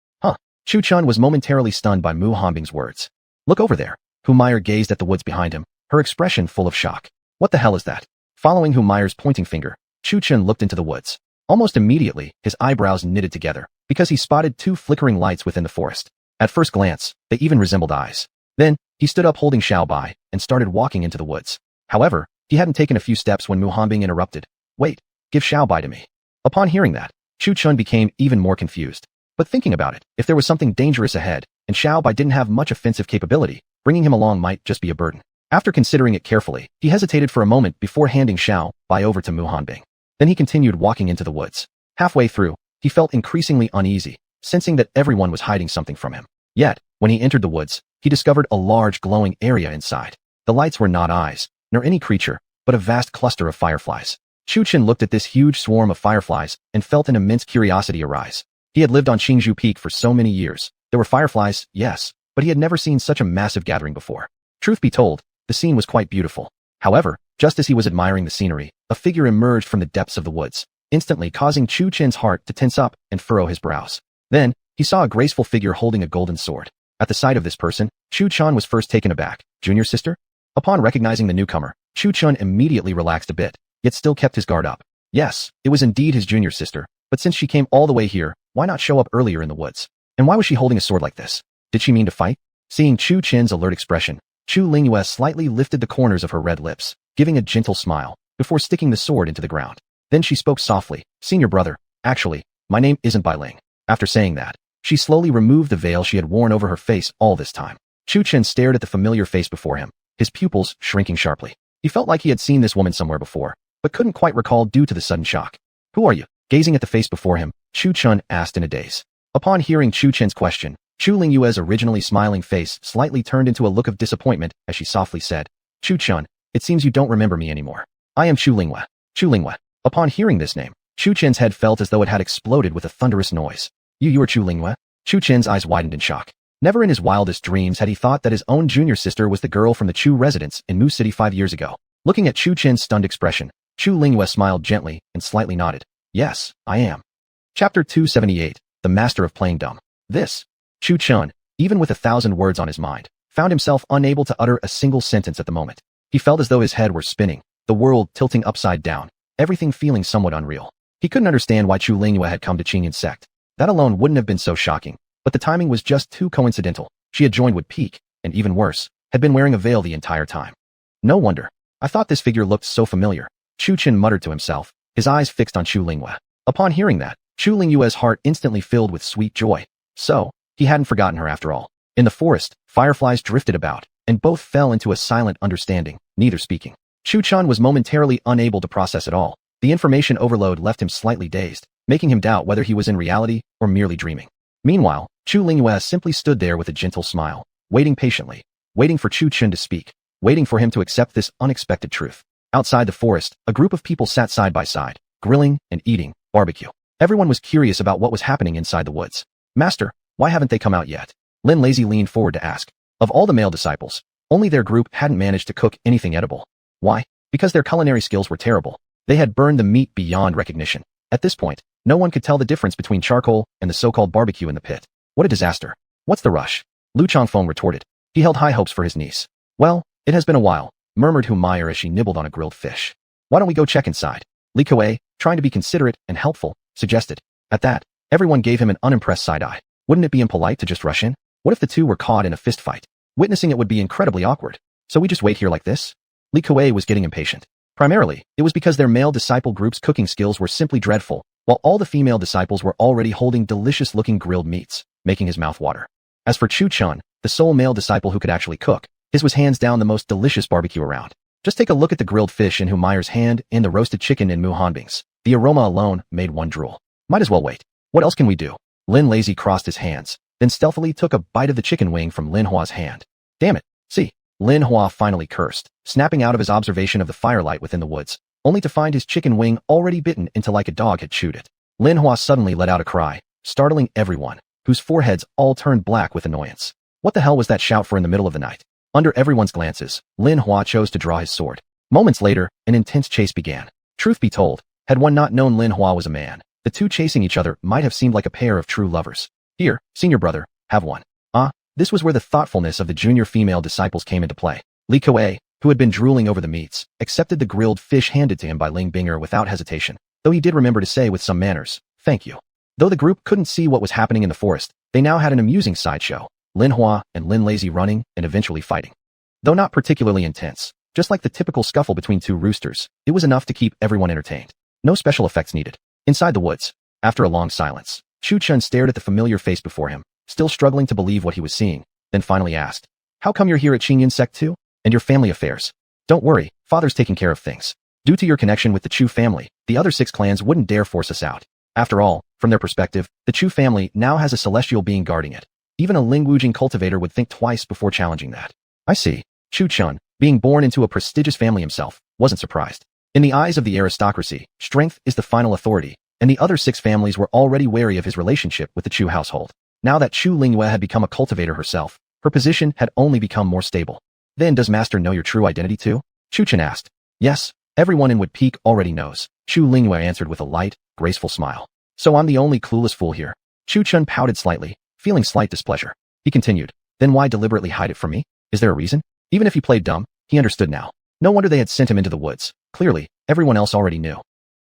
Chu Chun was momentarily stunned by Mu Hanbing's words. Look over there. Hu Meyer gazed at the woods behind him, her expression full of shock. What the hell is that? Following Hu Meyer's pointing finger, Chu Chun looked into the woods. Almost immediately, his eyebrows knitted together, because he spotted 2 flickering lights within the forest. At first glance, they even resembled eyes. Then, he stood up holding Xiao Bai, and started walking into the woods. However, he hadn't taken a few steps when Mu Hanbing interrupted. Wait, give Xiao Bai to me. Upon hearing that, Chu Chun became even more confused. But thinking about it, if there was something dangerous ahead, and Xiao Bai didn't have much offensive capability, bringing him along might just be a burden. After considering it carefully, he hesitated for a moment before handing Xiao Bai over to Mu Hanbing. Then he continued walking into the woods. Halfway through, he felt increasingly uneasy, sensing that everyone was hiding something from him. Yet, when he entered the woods, he discovered a large glowing area inside. The lights were not eyes, nor any creature, but a vast cluster of fireflies. Chu Chen looked at this huge swarm of fireflies and felt an immense curiosity arise. He had lived on Qingzhou Peak for so many years. There were fireflies, yes, but he had never seen such a massive gathering before. Truth be told, the scene was quite beautiful. However, just as he was admiring the scenery, a figure emerged from the depths of the woods, instantly causing Chu Chen's heart to tense up and furrow his brows. Then, he saw a graceful figure holding a golden sword. At the sight of this person, Chu Chan was first taken aback. Junior sister? Upon recognizing the newcomer, Chu Chun immediately relaxed a bit, yet still kept his guard up. Yes, it was indeed his junior sister, but since she came all the way here, why not show up earlier in the woods? And why was she holding a sword like this? Did she mean to fight? Seeing Chu Chen's alert expression, Chu Lingyue slightly lifted the corners of her red lips, giving a gentle smile, before sticking the sword into the ground. Then she spoke softly, "Senior brother, actually, my name isn't Bai Ling." After saying that, she slowly removed the veil she had worn over her face all this time. Chu Chen stared at the familiar face before him, his pupils shrinking sharply. He felt like he had seen this woman somewhere before, but couldn't quite recall due to the sudden shock. "Who are you?" Gazing at the face before him, Chu Chun asked in a daze. Upon hearing Chu Chen's question, Chu Lingyue's originally smiling face slightly turned into a look of disappointment as she softly said, "Chu Chun, it seems you don't remember me anymore. I am Chu Lingyue." Chu Lingyue. Upon hearing this name, Chu Chen's head felt as though it had exploded with a thunderous noise. You are Chu Lingyue?" Chu Chen's eyes widened in shock. Never in his wildest dreams had he thought that his own junior sister was the girl from the Chu residence in Mu City 5 years ago. Looking at Chu Chen's stunned expression, Chu Lingyue smiled gently and slightly nodded. "Yes, I am." Chapter 278, The Master of Playing Dumb. This. Chu Chun, even with 1,000 words on his mind, found himself unable to utter a single sentence at the moment. He felt as though his head were spinning, the world tilting upside down, everything feeling somewhat unreal. He couldn't understand why Chu Lingyue had come to Qingyun sect. That alone wouldn't have been so shocking, but the timing was just too coincidental. She had joined Wood Peak, and even worse, had been wearing a veil the entire time. No wonder. I thought this figure looked so familiar. Chu Chen muttered to himself, his eyes fixed on Chu Lingyue. Upon hearing that, Chu Lingyue's heart instantly filled with sweet joy. So, he hadn't forgotten her after all. In the forest, fireflies drifted about, and both fell into a silent understanding, neither speaking. Chu Chan was momentarily unable to process it all. The information overload left him slightly dazed, making him doubt whether he was in reality or merely dreaming. Meanwhile, Chu Lingyue simply stood there with a gentle smile, waiting patiently, waiting for Chu Chen to speak, waiting for him to accept this unexpected truth. Outside the forest, a group of people sat side by side, grilling and eating barbecue. Everyone was curious about what was happening inside the woods. "Master, why haven't they come out yet?" Lin Lazy leaned forward to ask. Of all the male disciples, only their group hadn't managed to cook anything edible. Why? Because their culinary skills were terrible. They had burned the meat beyond recognition. At this point, no one could tell the difference between charcoal and the so-called barbecue in the pit. What a disaster. What's the rush? Lu Chongfeng retorted. He held high hopes for his niece. Well, it has been a while, murmured Humiliation as she nibbled on a grilled fish. Why don't we go check inside? Li Kuei, trying to be considerate and helpful, suggested. At that, everyone gave him an unimpressed side-eye. Wouldn't it be impolite to just rush in? What if the two were caught in a fist fight? Witnessing it would be incredibly awkward. So we just wait here like this? Li Kuei was getting impatient. Primarily, it was because their male disciple group's cooking skills were simply dreadful, while all the female disciples were already holding delicious-looking grilled meats, making his mouth water. As for Chu Chun, the sole male disciple who could actually cook, his was hands down the most delicious barbecue around. Just take a look at the grilled fish in Humayer's hand and the roasted chicken in Mu Hanbing's. The aroma alone made one drool. Might as well wait. What else can we do? Lin Lazy crossed his hands, then stealthily took a bite of the chicken wing from Lin Hua's hand. Damn it. See. Lin Hua finally cursed, snapping out of his observation of the firelight within the woods, only to find his chicken wing already bitten into like a dog had chewed it. Lin Hua suddenly let out a cry, startling everyone, whose foreheads all turned black with annoyance. What the hell was that shout for in the middle of the night? Under everyone's glances, Lin Hua chose to draw his sword. Moments later, an intense chase began. Truth be told, had one not known Lin Hua was a man, the two chasing each other might have seemed like a pair of true lovers. Here, senior brother, have one. This was where the thoughtfulness of the junior female disciples came into play. Li Kuei, who had been drooling over the meats, accepted the grilled fish handed to him by Ling Binger without hesitation, though he did remember to say with some manners, "Thank you." Though the group couldn't see what was happening in the forest, they now had an amusing sideshow, Lin Hua and Lin Lazy running and eventually fighting. Though not particularly intense, just like the typical scuffle between two roosters, it was enough to keep everyone entertained. No special effects needed. Inside the woods, After a long silence, Chu Chun stared at the familiar face before him, still struggling to believe what he was seeing, then finally asked, "How come you're here at Qingyan Sect too? And your family affairs?" "Don't worry, father's taking care of things. Due to your connection with the Chu family, the other 6 clans wouldn't dare force us out. After all, from their perspective, the Chu family now has a celestial being guarding it. Even a Lingwujing cultivator would think twice before challenging that." "I see." Chu Chun, being born into a prestigious family himself, wasn't surprised. In the eyes of the aristocracy, strength is the final authority, and the other 6 families were already wary of his relationship with the Chu household. Now that Chu Lingyue had become a cultivator herself, her position had only become more stable. "Then does Master know your true identity too?" Chu Chen asked. "Yes, everyone in Wood Peak already knows," Chu Lingyue answered with a light, graceful smile. "So I'm the only clueless fool here." Chu Chun pouted slightly, feeling slight displeasure. He continued, "Then why deliberately hide it from me? Is there a reason?" Even if he played dumb, he understood now. No wonder they had sent him into the woods. Clearly, everyone else already knew.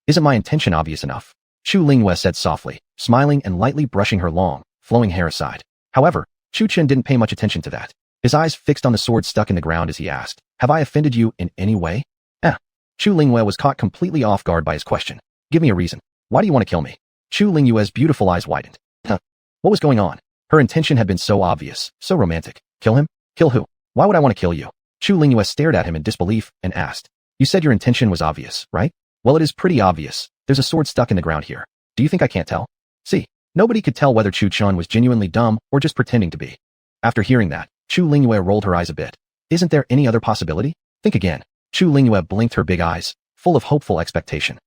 "Isn't my intention obvious enough?" Chu Lingyue said softly, smiling and lightly brushing her long, flowing hair aside. However, Chu Chen didn't pay much attention to that. His eyes fixed on the sword stuck in the ground as he asked, "Have I offended you in any way?" Chu Lingyue was caught completely off guard by his question. "Give me a reason. Why do you want to kill me?" Chu Lingyue's beautiful eyes widened. What was going on? Her intention had been so obvious, so romantic. Kill him? Kill who? Why would I want to kill you? Chu Lingyue stared at him in disbelief and asked, "You said your intention was obvious, right?" "Well, it is pretty obvious. There's a sword stuck in the ground here. Do you think I can't tell?" See, nobody could tell whether Chu Chun was genuinely dumb or just pretending to be. After hearing that, Chu Lingyue rolled her eyes a bit. "Isn't there any other possibility? Think again." Chu Lingyue blinked her big eyes, full of hopeful expectation.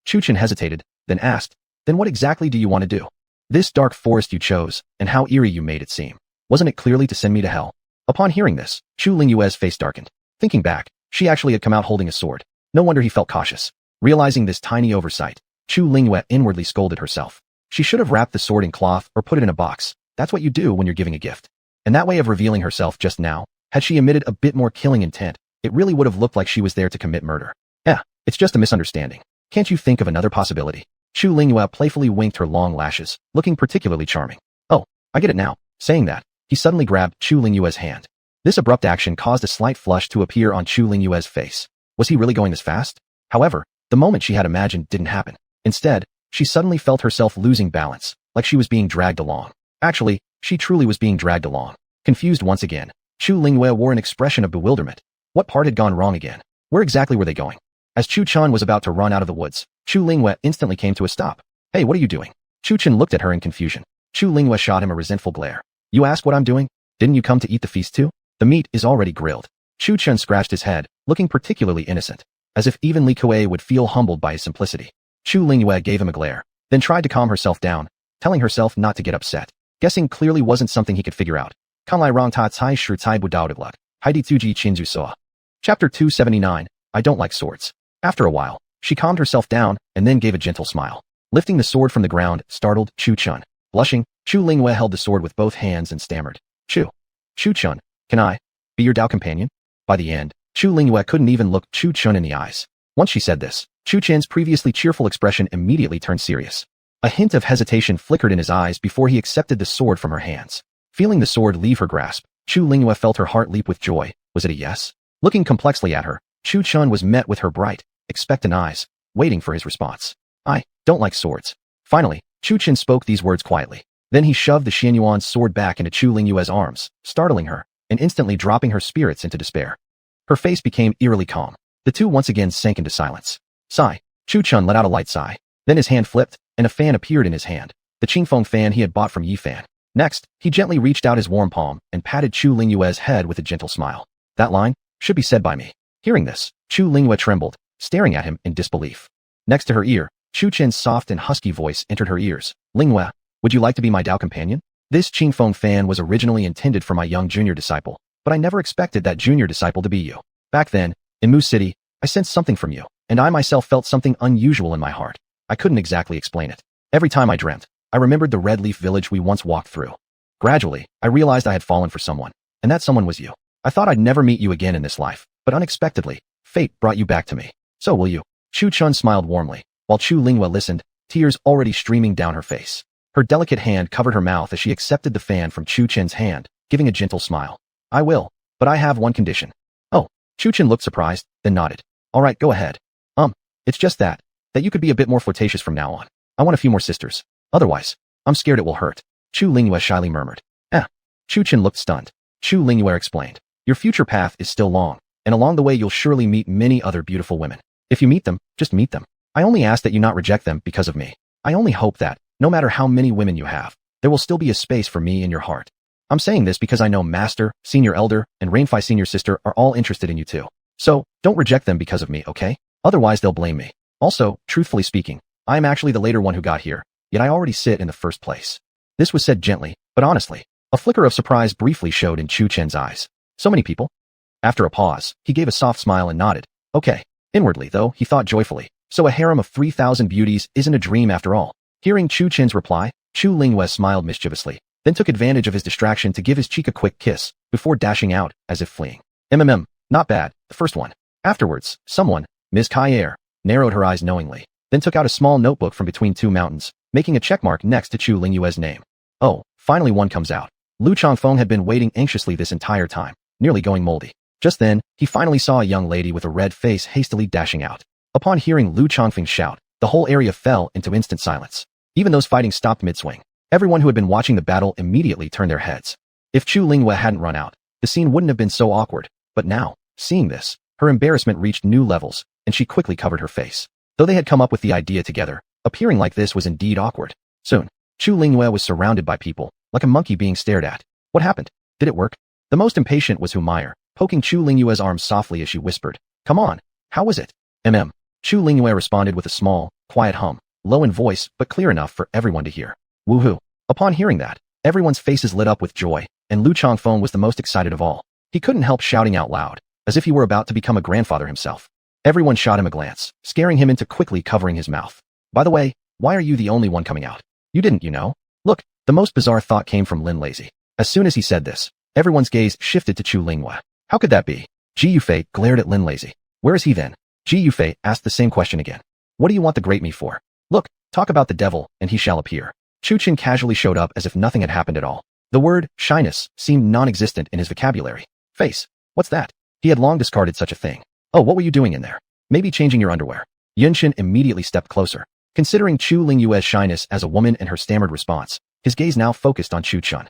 Chu Chen hesitated, then asked, "Then what exactly do you want to do? This dark forest you chose, and how eerie you made it seem. Wasn't it clearly to send me to hell?" Upon hearing this, Chu Lingyue's face darkened. Thinking back, she actually had come out holding a sword. No wonder he felt cautious. Realizing this tiny oversight, Chu Lingyue inwardly scolded herself. She should have wrapped the sword in cloth or put it in a box. That's what you do when you're giving a gift. And that way of revealing herself just now, had she emitted a bit more killing intent, it really would have looked like she was there to commit murder. It's just a misunderstanding. Can't you think of another possibility? Chu Lingyue playfully winked her long lashes, looking particularly charming. "Oh, I get it now." Saying that, he suddenly grabbed Chu Lingyue's hand. This abrupt action caused a slight flush to appear on Chu Lingyue's face. Was he really going this fast? However, the moment she had imagined didn't happen. Instead, she suddenly felt herself losing balance, like she was being dragged along. Actually, she truly was being dragged along. Confused once again, Chu Lingyue wore an expression of bewilderment. What part had gone wrong again? Where exactly were they going? As Chu Chun was about to run out of the woods, Chu Lingyue instantly came to a stop. "Hey, what are you doing?" Chu Chen looked at her in confusion. Chu Lingyue shot him a resentful glare. "You ask what I'm doing? Didn't you come to eat the feast too? The meat is already grilled." Chu Chen scratched his head, looking particularly innocent, as if even Li Kuei would feel humbled by his simplicity. Chu Lingyue gave him a glare, then tried to calm herself down, telling herself not to get upset. Guessing clearly wasn't something he could figure out. Kanlai rong ta cai shi cai bu dao de luck. Heidi tuji chinzu soa. Chapter 279, I don't like swords. After a while, she calmed herself down and then gave a gentle smile. Lifting the sword from the ground, startled Chu Chun. Blushing, Chu Lingyue held the sword with both hands and stammered. Chu Chun, can I be your Dao companion?" By the end, Chu Lingyue couldn't even look Chu Chun in the eyes. Once she said this, Chu Chen's previously cheerful expression immediately turned serious. A hint of hesitation flickered in his eyes before he accepted the sword from her hands. Feeling the sword leave her grasp, Chu Lingyue felt her heart leap with joy. Was it a yes? Looking complexly at her, Chu Chun was met with her bright, expectant eyes, waiting for his response. "I don't like swords." Finally, Chu Chen spoke these words quietly. Then he shoved the Xianyuan's sword back into Chu Lingyue's arms, startling her, and instantly dropping her spirits into despair. Her face became eerily calm. The two once again sank into silence. Sigh. Chu Chun let out a light sigh. Then his hand flipped, and a fan appeared in his hand. The Qingfeng fan he had bought from Yi Fan. Next, he gently reached out his warm palm and patted Chu Lingyue's head with a gentle smile. "That line should be said by me." Hearing this, Chu Lingyue trembled, staring at him in disbelief. Next to her ear, Chu Chen's soft and husky voice entered her ears. "Lingyue, would you like to be my Dao companion? This Qingfeng fan was originally intended for my young junior disciple, but I never expected that junior disciple to be you. Back then, in Mu City, I sensed something from you, and I myself felt something unusual in my heart. I couldn't exactly explain it. Every time I dreamt, I remembered the Red Leaf village we once walked through. Gradually, I realized I had fallen for someone, and that someone was you. I thought I'd never meet you again in this life, but unexpectedly, fate brought you back to me. So will you?" Chu Chun smiled warmly, while Chu Lingyue listened, tears already streaming down her face. Her delicate hand covered her mouth as she accepted the fan from Chu Chen's hand, giving a gentle smile. "I will, but I have one condition." "Oh." Chu Chen looked surprised, then nodded. "All right, go ahead. It's just that you could be a bit more flirtatious from now on. I want a few more sisters. Otherwise, I'm scared it will hurt. Chu Lingyue shyly murmured. Chu Chen looked stunned. Chu Lingyue explained. Your future path is still long, and along the way you'll surely meet many other beautiful women. If you meet them, just meet them. I only ask that you not reject them because of me. I only hope that, no matter how many women you have, there will still be a space for me in your heart. I'm saying this because I know Master, Senior Elder, and Rainfai Senior Sister are all interested in you too. So, don't reject them because of me, okay? Otherwise they'll blame me. Also, truthfully speaking, I am actually the later one who got here, yet I already sit in the first place. This was said gently, but honestly. A flicker of surprise briefly showed in Chu Chen's eyes. So many people? After a pause, he gave a soft smile and nodded. Okay. Inwardly, though, he thought joyfully. So a harem of 3,000 beauties isn't a dream after all. Hearing Chu Chen's reply, Chu Lingyue smiled mischievously, then took advantage of his distraction to give his cheek a quick kiss, before dashing out, as if fleeing. Not bad, the first one. Afterwards, someone, Ms. Kayer, narrowed her eyes knowingly, then took out a small notebook from between two mountains, making a checkmark next to Chu Lingyue's name. Oh, finally one comes out. Lu Changfeng had been waiting anxiously this entire time, nearly going moldy. Just then, he finally saw a young lady with a red face hastily dashing out. Upon hearing Lu Changfeng shout, the whole area fell into instant silence. Even those fighting stopped mid-swing. Everyone who had been watching the battle immediately turned their heads. If Chu Lingyue hadn't run out, the scene wouldn't have been so awkward, but now, seeing this, her embarrassment reached new levels, and she quickly covered her face. Though they had come up with the idea together, appearing like this was indeed awkward. Soon, Chu Lingyue was surrounded by people, like a monkey being stared at. What happened? Did it work? The most impatient was Humiliation, poking Chu Lingyue's arm softly as she whispered, Come on, how was it? Chu Lingyue responded with a small, quiet hum, low in voice but clear enough for everyone to hear. Woohoo! Upon hearing that, everyone's faces lit up with joy, and Lu Changfeng was the most excited of all. He couldn't help shouting out loud, as if he were about to become a grandfather himself. Everyone shot him a glance, scaring him into quickly covering his mouth. By the way, why are you the only one coming out? You didn't, you know? Look, the most bizarre thought came from Lin Lazy. As soon as he said this, everyone's gaze shifted to Chu Lingyue. How could that be? Ji Yufei glared at Lin Lazy. Where is he then? Ji Yufei asked the same question again. What do you want the great me for? Look, talk about the devil, and he shall appear. Chu Chen casually showed up as if nothing had happened at all. The word, shyness, seemed non-existent in his vocabulary. Face. What's that? He had long discarded such a thing. Oh, what were you doing in there? Maybe changing your underwear. Yunshin immediately stepped closer. Considering Chu Lingyue's shyness as a woman and her stammered response, his gaze now focused on Chu Chen.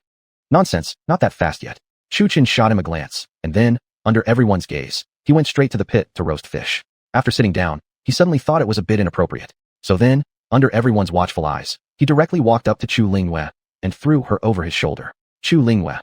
Nonsense, not that fast yet. Chu Chen shot him a glance, and then, under everyone's gaze, he went straight to the pit to roast fish. After sitting down, he suddenly thought it was a bit inappropriate. So then, under everyone's watchful eyes, he directly walked up to Chu Lingyue and threw her over his shoulder. Chu Lingyue.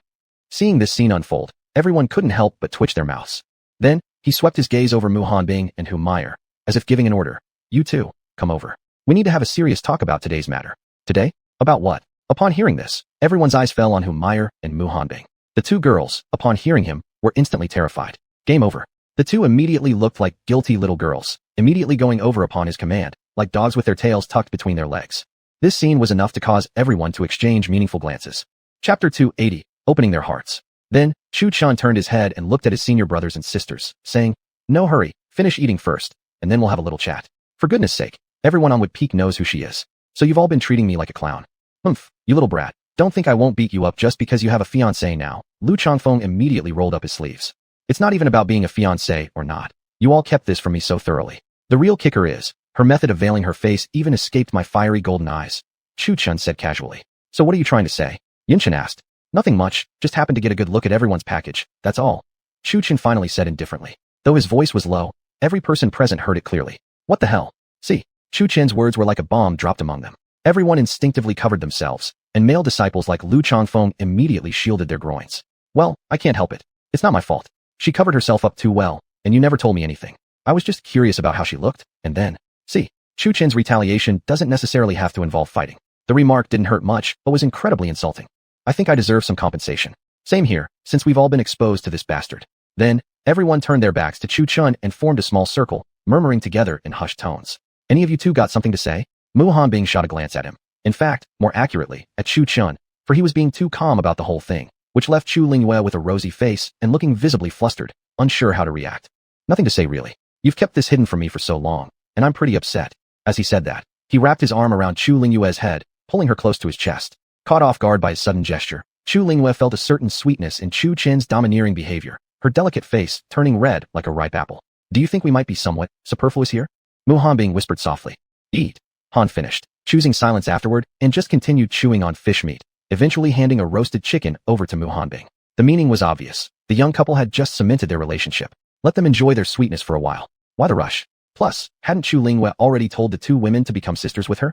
Seeing this scene unfold, everyone couldn't help but twitch their mouths. Then, he swept his gaze over Mu Hanbing and Humiliation, as if giving an order. You two, come over. We need to have a serious talk about today's matter. Today? About what? Upon hearing this, everyone's eyes fell on Humiliation and Mu Hanbing. The two girls, upon hearing him, were instantly terrified. Game over. The two immediately looked like guilty little girls, immediately going over upon his command, like dogs with their tails tucked between their legs. This scene was enough to cause everyone to exchange meaningful glances. Chapter 280, Opening Their Hearts. Then, Chu Chen turned his head and looked at his senior brothers and sisters, saying, No hurry, finish eating first, and then we'll have a little chat. For goodness sake, everyone on Wood Peak knows who she is. So you've all been treating me like a clown. Humph, you little brat. Don't think I won't beat you up just because you have a fiancé now. Lu Changfeng immediately rolled up his sleeves. It's not even about being a fiancé or not. You all kept this from me so thoroughly. The real kicker is, her method of veiling her face even escaped my fiery golden eyes. Chu Chen said casually. So what are you trying to say? Yunshin asked. Nothing much, just happened to get a good look at everyone's package, that's all. Chu Chen finally said indifferently. Though his voice was low, every person present heard it clearly. What the hell? See, Chu Chen's words were like a bomb dropped among them. Everyone instinctively covered themselves, and male disciples like Lu Changfeng immediately shielded their groins. Well, I can't help it. It's not my fault. She covered herself up too well, and you never told me anything. I was just curious about how she looked, and then, see, Chu Chen's retaliation doesn't necessarily have to involve fighting. The remark didn't hurt much, but was incredibly insulting. I think I deserve some compensation. Same here, since we've all been exposed to this bastard. Then, everyone turned their backs to Chu Chen and formed a small circle, murmuring together in hushed tones. Any of you two got something to say? Mu Hanbing shot a glance at him. In fact, more accurately, at Chu Chen, for he was being too calm about the whole thing, which left Chu Lingyue with a rosy face and looking visibly flustered, unsure how to react. Nothing to say really. You've kept this hidden from me for so long, and I'm pretty upset. As he said that, he wrapped his arm around Chu Lingyue's head, pulling her close to his chest. Caught off guard by his sudden gesture, Chu Lingyue felt a certain sweetness in Chu Chen's domineering behavior, her delicate face turning red like a ripe apple. Do you think we might be somewhat superfluous here? Mu Hanbing whispered softly. Eat. Han finished. choosing silence afterward, and just continued chewing on fish meat, eventually handing a roasted chicken over to Mu Hanbing. The meaning was obvious. The young couple had just cemented their relationship. Let them enjoy their sweetness for a while. Why the rush? Plus, hadn't Chu Lingyue already told the two women to become sisters with her?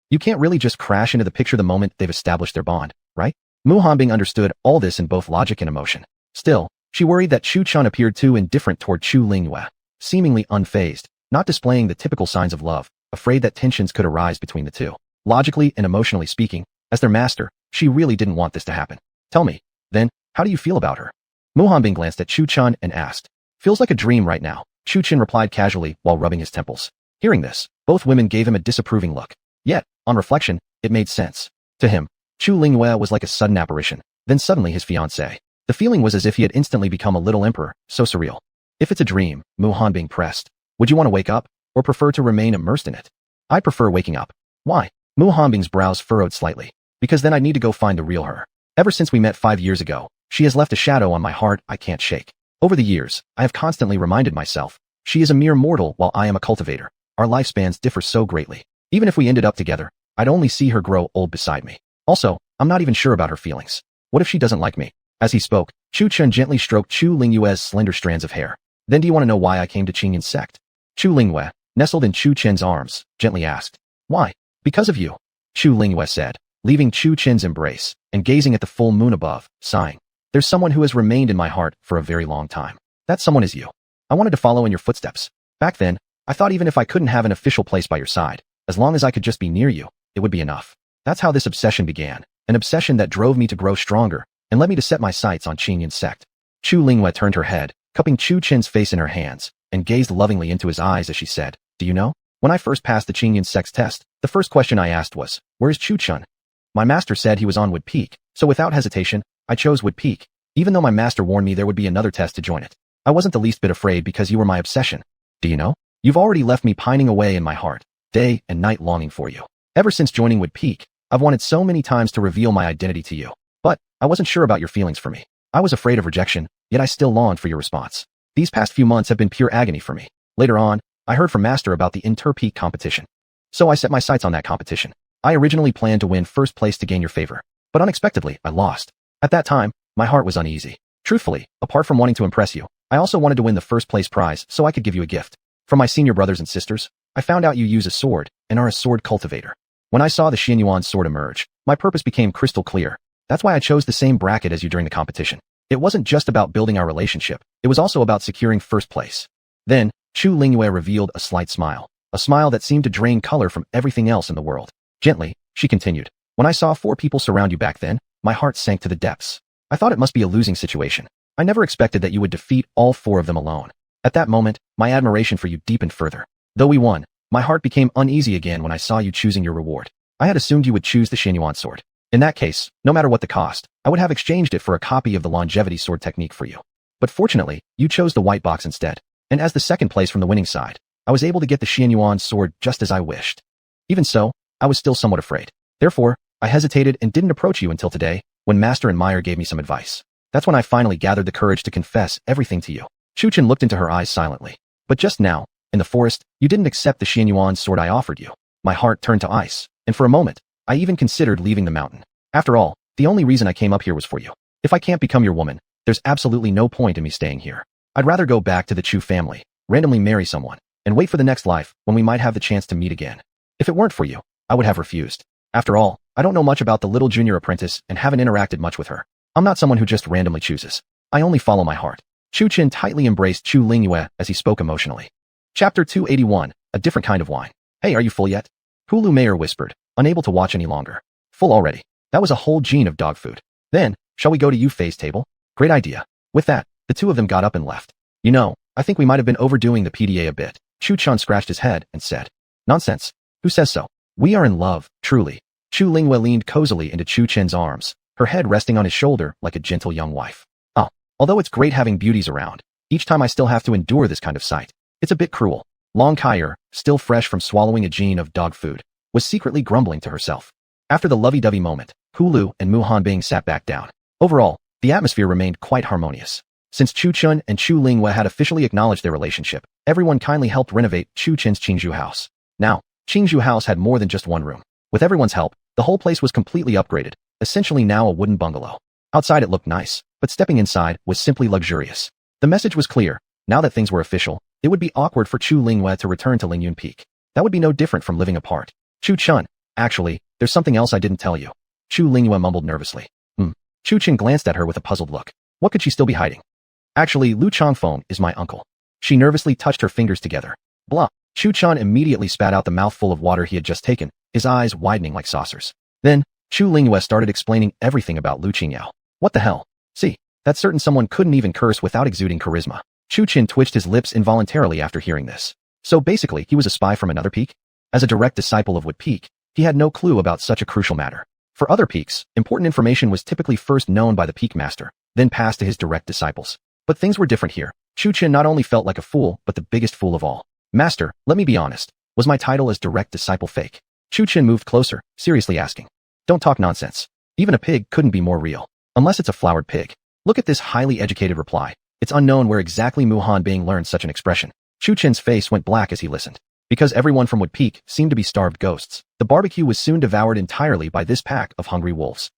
You can't really just crash into the picture the moment they've established their bond, right? Mu Hanbing understood all this in both logic and emotion. Still, she worried that Chu Chun appeared too indifferent toward Chu Lingyue, seemingly unfazed, not displaying the typical signs of love, afraid that tensions could arise between the two. Logically and emotionally speaking, as their master, she really didn't want this to happen. Tell me, then, how do you feel about her? Mu Hanbing glanced at Chu Chun and asked. Feels like a dream right now, Chu Chun replied casually while rubbing his temples. Hearing this, both women gave him a disapproving look. Yet, on reflection, it made sense. To him, Chu Lingyue was like a sudden apparition, then suddenly his fiancée. The feeling was as if he had instantly become a little emperor, so surreal. If it's a dream, Mu Hanbing pressed, would you want to wake up, or prefer to remain immersed in it? I prefer waking up. Why? Mu Hanbing's brows furrowed slightly. Because then I'd need to go find the real her. Ever since we met 5 years ago, she has left a shadow on my heart I can't shake. Over the years, I have constantly reminded myself, she is a mere mortal while I am a cultivator. Our lifespans differ so greatly. Even if we ended up together, I'd only see her grow old beside me. Also, I'm not even sure about her feelings. What if she doesn't like me? As he spoke, Chu Chun gently stroked Chu Lingyue's slender strands of hair. Then do you want to know why I came to Qingyun's sect? Chu Lingyue, nestled in Chu Chen's arms, gently asked. Why? Because of you, Chu Lingyue said, leaving Chu Chen's embrace, and gazing at the full moon above, sighing. There's someone who has remained in my heart for a very long time. That someone is you. I wanted to follow in your footsteps. Back then, I thought even if I couldn't have an official place by your side, as long as I could just be near you, it would be enough. That's how this obsession began, an obsession that drove me to grow stronger, and led me to set my sights on Qingyun's sect. Chu Lingyue turned her head, cupping Chu Chen's face in her hands, and gazed lovingly into his eyes as she said, do you know? When I first passed the Qingyun sect's test, the first question I asked was, where's Chu Chun? My master said he was on Wood Peak, so without hesitation, I chose Wood Peak, even though my master warned me there would be another test to join it. I wasn't the least bit afraid because you were my obsession. Do you know? You've already left me pining away in my heart, day and night longing for you. Ever since joining Wood Peak, I've wanted so many times to reveal my identity to you. But, I wasn't sure about your feelings for me. I was afraid of rejection, yet I still longed for your response. These past few months have been pure agony for me. Later on, I heard from Master about the inter-peak competition. So I set my sights on that competition. I originally planned to win first place to gain your favor, but unexpectedly, I lost. At that time, my heart was uneasy. Truthfully, apart from wanting to impress you, I also wanted to win the first place prize so I could give you a gift. From my senior brothers and sisters, I found out you use a sword and are a sword cultivator. When I saw the Xianyuan sword emerge, my purpose became crystal clear. That's why I chose the same bracket as you during the competition. It wasn't just about building our relationship, it was also about securing first place. Then, Chu Lingyue revealed a slight smile, a smile that seemed to drain color from everything else in the world. Gently, she continued, when I saw 4 people surround you back then, my heart sank to the depths. I thought it must be a losing situation. I never expected that you would defeat all 4 of them alone. At that moment, my admiration for you deepened further. Though we won, my heart became uneasy again when I saw you choosing your reward. I had assumed you would choose the Xianyuan sword. In that case, no matter what the cost, I would have exchanged it for a copy of the longevity sword technique for you. But fortunately, you chose the white box instead. And as the second place from the winning side, I was able to get the Xianyuan sword just as I wished. Even so, I was still somewhat afraid. Therefore, I hesitated and didn't approach you until today, when Master and Meyer gave me some advice. That's when I finally gathered the courage to confess everything to you. Chu Chen looked into her eyes silently. But just now, in the forest, you didn't accept the Xianyuan sword I offered you. My heart turned to ice, and for a moment, I even considered leaving the mountain. After all, the only reason I came up here was for you. If I can't become your woman, there's absolutely no point in me staying here. I'd rather go back to the Chu family, randomly marry someone, and wait for the next life when we might have the chance to meet again. If it weren't for you, I would have refused. After all, I don't know much about the little junior apprentice and haven't interacted much with her. I'm not someone who just randomly chooses. I only follow my heart. Chu Chen tightly embraced Chu Lingyue as he spoke emotionally. Chapter 281, A Different Kind of Wine. Hey, are you full yet? Hulu Mayer whispered, unable to watch any longer. Full already. That was a whole gene of dog food. Then, shall we go to Yu-Fei's table? Great idea. With that, the two of them got up and left. You know, I think we might have been overdoing the PDA a bit. Chu Chan scratched his head and said, Nonsense. Who says so? We are in love, truly. Chu Lingyue leaned cozily into Chu Chen's arms, her head resting on his shoulder like a gentle young wife. Oh, although it's great having beauties around, each time I still have to endure this kind of sight. It's a bit cruel. Long Kaier, still fresh from swallowing a gene of dog food, was secretly grumbling to herself. After the lovey-dovey moment, Hulu and Mu Hanbing sat back down. Overall, the atmosphere remained quite harmonious. Since Chu Chun and Chu Lingyue had officially acknowledged their relationship, everyone kindly helped renovate Chu Chen's Qingzhou house. Now, Qingzhou house had more than just one room. With everyone's help, the whole place was completely upgraded, essentially now a wooden bungalow. Outside it looked nice, but stepping inside was simply luxurious. The message was clear. Now that things were official, it would be awkward for Chu Lingyue to return to Lingyun Peak. That would be no different from living apart. Chu Chun, actually, there's something else I didn't tell you. Chu Lingyue mumbled nervously. Chu Chen glanced at her with a puzzled look. What could she still be hiding? Actually, Lu Changfeng is my uncle. She nervously touched her fingers together. Blah. Chu Chan immediately spat out the mouthful of water he had just taken, his eyes widening like saucers. Then, Chu Lingyue started explaining everything about Lu Qingyao. What the hell? See, that certain someone couldn't even curse without exuding charisma. Chu Qin twitched his lips involuntarily after hearing this. So basically, he was a spy from another peak? As a direct disciple of Wood Peak, he had no clue about such a crucial matter. For other peaks, important information was typically first known by the peak master, then passed to his direct disciples. But things were different here. Chu Qin not only felt like a fool, but the biggest fool of all. Master, let me be honest. Was my title as direct disciple fake? Chu Qin moved closer, seriously asking. Don't talk nonsense. Even a pig couldn't be more real. Unless it's a flowered pig. Look at this highly educated reply. It's unknown where exactly Mu Hanbing learned such an expression. Chu Qin's face went black as he listened. Because everyone from Wood Peak seemed to be starved ghosts, the barbecue was soon devoured entirely by this pack of hungry wolves.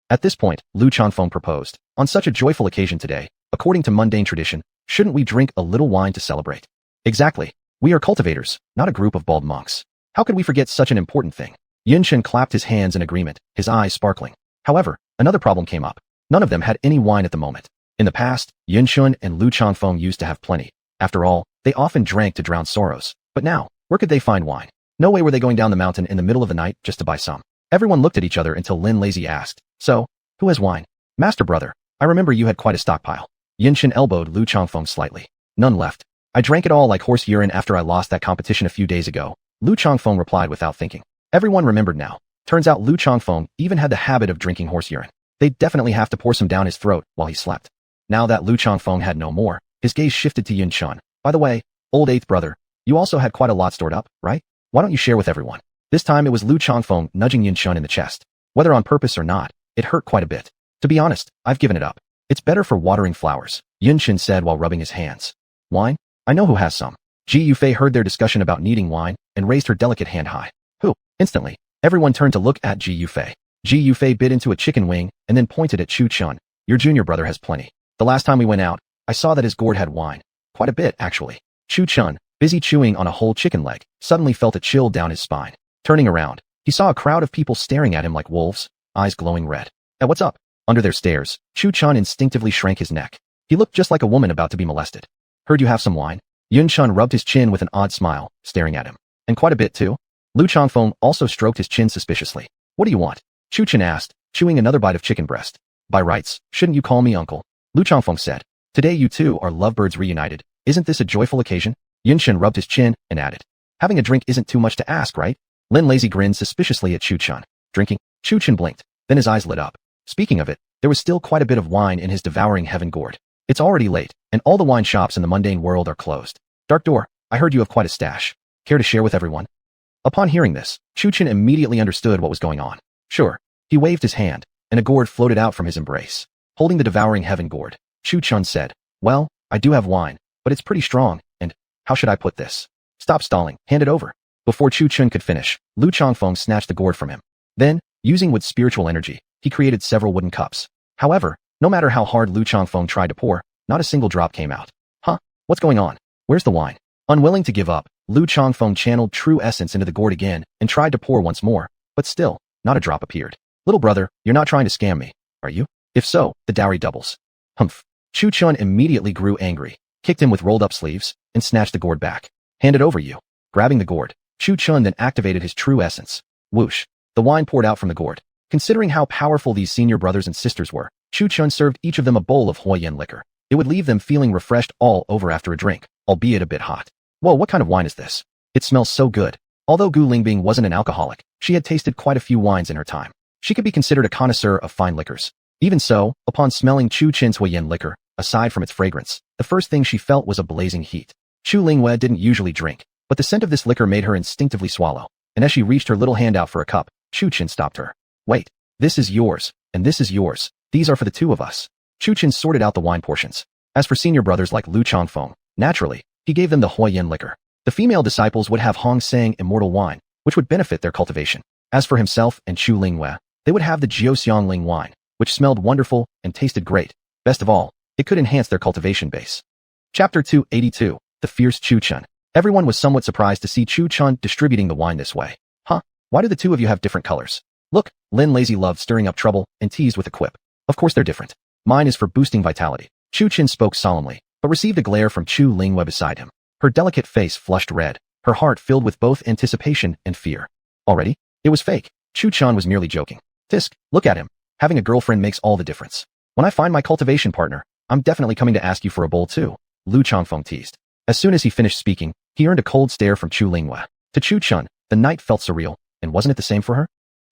At this point, Lu Changfeng proposed. On such a joyful occasion today, according to mundane tradition, shouldn't we drink a little wine to celebrate? Exactly. We are cultivators, not a group of bald monks. How could we forget such an important thing? Yunshen clapped his hands in agreement, his eyes sparkling. However, another problem came up. None of them had any wine at the moment. In the past, Yunshen and Lu Changfeng used to have plenty. After all, they often drank to drown sorrows. But now, where could they find wine? No way were they going down the mountain in the middle of the night just to buy some. Everyone looked at each other until Lin Lazy asked, So, who has wine? Master brother, I remember you had quite a stockpile. Yunshen elbowed Lu Changfeng slightly. None left. I drank it all like horse urine after I lost that competition a few days ago. Lu Changfeng replied without thinking. Everyone remembered now. Turns out Lu Changfeng even had the habit of drinking horse urine. They'd definitely have to pour some down his throat while he slept. Now that Lu Changfeng had no more, his gaze shifted to Yunshen. By the way, old eighth brother, you also had quite a lot stored up, right? Why don't you share with everyone? This time it was Lu Changfeng nudging Yunshen in the chest. Whether on purpose or not, it hurt quite a bit. To be honest, I've given it up. It's better for watering flowers, Yunshen said while rubbing his hands. Wine? I know who has some. Ji Yufei heard their discussion about needing wine and raised her delicate hand high. Who? Instantly, everyone turned to look at Ji Yufei. Ji Yufei bit into a chicken wing and then pointed at Chu Chun. Your junior brother has plenty. The last time we went out, I saw that his gourd had wine. Quite a bit, actually. Chu Chun, busy chewing on a whole chicken leg, suddenly felt a chill down his spine. Turning around, he saw a crowd of people staring at him like wolves, eyes glowing red. Hey, what's up? Under their stares, Chu Chun instinctively shrank his neck. He looked just like a woman about to be molested. Heard you have some wine? Yun Chun rubbed his chin with an odd smile, staring at him. And quite a bit too? Lu Changfeng also stroked his chin suspiciously. What do you want? Chu Chen asked, chewing another bite of chicken breast. By rights, shouldn't you call me uncle? Lu Changfeng said. Today you two are lovebirds reunited. Isn't this a joyful occasion? Yun Shen rubbed his chin and added. Having a drink isn't too much to ask, right? Lin Lazy grinned suspiciously at Chu Chun. Drinking? Chu Chen blinked. Then his eyes lit up. Speaking of it, there was still quite a bit of wine in his devouring heaven gourd. It's already late, and all the wine shops in the mundane world are closed. Dark Door, I heard you have quite a stash. Care to share with everyone? Upon hearing this, Chu Chen immediately understood what was going on. Sure. He waved his hand, and a gourd floated out from his embrace. Holding the devouring heaven gourd, Chu Chun said, Well, I do have wine, but it's pretty strong, and how should I put this? Stop stalling, hand it over. Before Chu Chun could finish, Lu Changfeng snatched the gourd from him. Then, using Wood's spiritual energy, he created several wooden cups. However, no matter how hard Lu Changfeng tried to pour, not a single drop came out. Huh? What's going on? Where's the wine? Unwilling to give up, Lu Changfeng channeled true essence into the gourd again and tried to pour once more, but still, not a drop appeared. Little brother, you're not trying to scam me, are you? If so, the dowry doubles. Humph. Chu Chun immediately grew angry, kicked him with rolled up sleeves, and snatched the gourd back. Hand it over, you. Grabbing the gourd, Chu Chun then activated his true essence. Whoosh. The wine poured out from the gourd. Considering how powerful these senior brothers and sisters were, Chu Chun served each of them a bowl of Huoyan liquor. It would leave them feeling refreshed all over after a drink, albeit a bit hot. Whoa, what kind of wine is this? It smells so good. Although Gu Lingbing wasn't an alcoholic, she had tasted quite a few wines in her time. She could be considered a connoisseur of fine liquors. Even so, upon smelling Chu Chen's Huoyan liquor, aside from its fragrance, the first thing she felt was a blazing heat. Chu Lingyue didn't usually drink, but the scent of this liquor made her instinctively swallow, and as she reached her little hand out for a cup, Chu Chen stopped her. Wait, this is yours, and this is yours. These are for the two of us. Chu Chen sorted out the wine portions. As for senior brothers like Lu Changfeng, naturally, he gave them the Huoyan liquor. The female disciples would have Hong Sang immortal wine, which would benefit their cultivation. As for himself and Chu Lingyue, they would have the Jiuxiangling wine, which smelled wonderful and tasted great. Best of all, it could enhance their cultivation base. Chapter 282, The Fierce Chu Chun. Everyone was somewhat surprised to see Chu Chun distributing the wine this way. Huh? Why do the two of you have different colors? Look, Lin Lazy loved stirring up trouble and teased with a quip. Of course they're different. Mine is for boosting vitality. Chu Chun spoke solemnly, but received a glare from Chu Lingyue beside him. Her delicate face flushed red, her heart filled with both anticipation and fear. Already? It was fake. Chu Chun was merely joking. Tisk, look at him. Having a girlfriend makes all the difference. When I find my cultivation partner, I'm definitely coming to ask you for a bowl too, Lu Changfeng teased. As soon as he finished speaking, he earned a cold stare from Chu Lingyue. To Chu Chun, the night felt surreal, and wasn't it the same for her?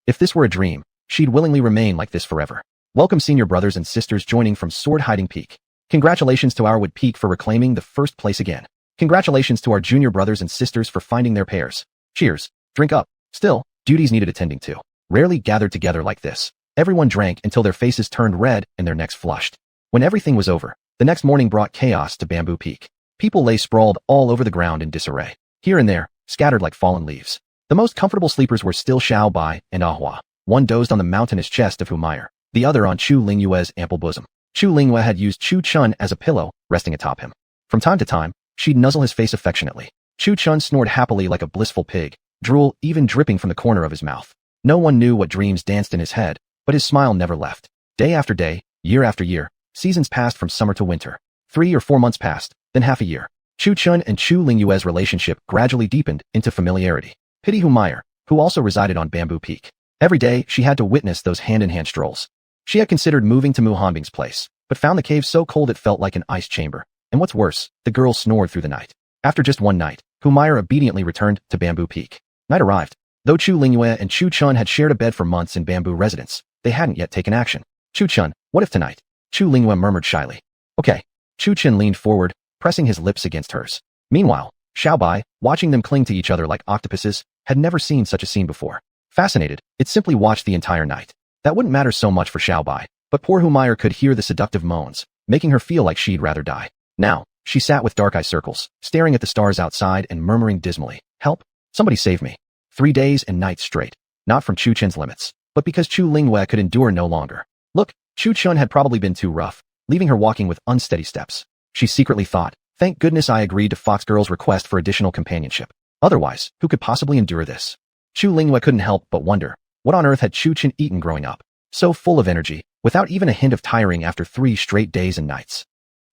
If this were a dream, she'd willingly remain like this forever. Welcome senior brothers and sisters joining from Sword Hiding Peak. Congratulations to our Wood Peak for reclaiming the first place again. Congratulations to our junior brothers and sisters for finding their pairs. Cheers. Drink up. Still, duties needed attending to. Rarely gathered together like this. Everyone drank until their faces turned red and their necks flushed. When everything was over, the next morning brought chaos to Bamboo Peak. People lay sprawled all over the ground in disarray. Here and there, scattered like fallen leaves. The most comfortable sleepers were still Xiaobai and Ahua. One dozed on the mountainous chest of Humiliation, the other on Chu Lingyue's ample bosom. Chu Lingyue had used Chu Chun as a pillow, resting atop him. From time to time, she'd nuzzle his face affectionately. Chu Chun snored happily like a blissful pig, drool even dripping from the corner of his mouth. No one knew what dreams danced in his head, but his smile never left. Day after day, year after year, seasons passed from summer to winter. 3 or 4 months passed, then half a year. Chu Chun and Chu Lingyue's relationship gradually deepened into familiarity. Pity Humiliation, who also resided on Bamboo Peak. Every day, she had to witness those hand-in-hand strolls. She had considered moving to Muhanbing's place, but found the cave so cold it felt like an ice chamber. And what's worse, the girl snored through the night. After just one night, Humiliation obediently returned to Bamboo Peak. Night arrived. Though Chu Lingyue and Chu Chun had shared a bed for months in Bamboo residence, they hadn't yet taken action. Chu Chun, what if tonight? Chu Lingyue murmured shyly. Okay. Chu Chun leaned forward, pressing his lips against hers. Meanwhile, Xiaobai, watching them cling to each other like octopuses, had never seen such a scene before. Fascinated, it simply watched the entire night. That wouldn't matter so much for Xiaobai, but poor Humiliation could hear the seductive moans, making her feel like she'd rather die. Now, she sat with dark eye circles, staring at the stars outside and murmuring dismally, "Help! Somebody save me." 3 days and nights straight. Not from Chu Chun's limits, but because Chu Lingyue could endure no longer. Look, Chu Chun had probably been too rough, leaving her walking with unsteady steps. She secretly thought, thank goodness I agreed to Fox Girl's request for additional companionship. Otherwise, who could possibly endure this? Chu Lingyue couldn't help but wonder, what on earth had Chu Chun eaten growing up? So full of energy, without even a hint of tiring after 3 straight days and nights.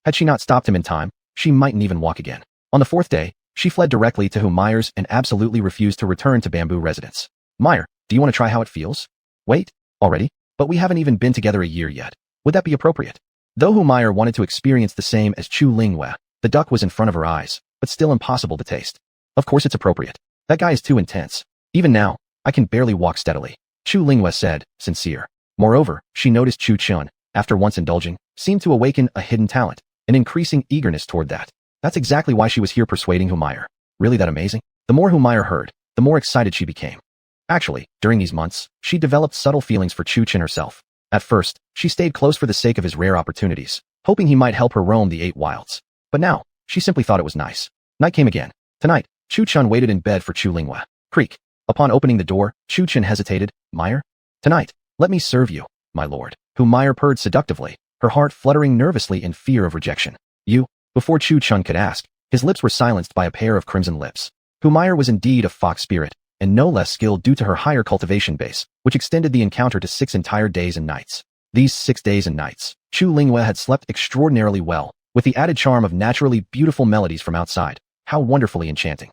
Had she not stopped him in time, she mightn't even walk again. On the 4th day, she fled directly to Humilier's and absolutely refused to return to Bamboo residence. Meyer, do you want to try how it feels? Wait, already? But we haven't even been together a year yet. Would that be appropriate? Though Humiliation wanted to experience the same as Chu Lingyue, the duck was in front of her eyes, but still impossible to taste. Of course it's appropriate. That guy is too intense. Even now, I can barely walk steadily, Chu Lingyue said, sincere. Moreover, she noticed Chu Chun, after once indulging, seemed to awaken a hidden talent, an increasing eagerness toward that. That's exactly why she was here persuading Humiliation. Really that amazing? The more Humiliation heard, the more excited she became. Actually, during these months, she developed subtle feelings for Chu Chun herself. At first, she stayed close for the sake of his rare opportunities, hoping he might help her roam the 8 wilds. But now, she simply thought it was nice. Night came again. Tonight, Chu Chun waited in bed for Chu Lingyue. Creak. Upon opening the door, Chu Chun hesitated. Meyer? Tonight, let me serve you, my lord. Humiliation purred seductively, her heart fluttering nervously in fear of rejection. You? Before Chu Chun could ask, his lips were silenced by a pair of crimson lips. Humiliation was indeed a fox spirit, and no less skilled due to her higher cultivation base, which extended the encounter to 6 entire days and nights. These 6 days and nights, Chu Lingyue had slept extraordinarily well, with the added charm of naturally beautiful melodies from outside. How wonderfully enchanting.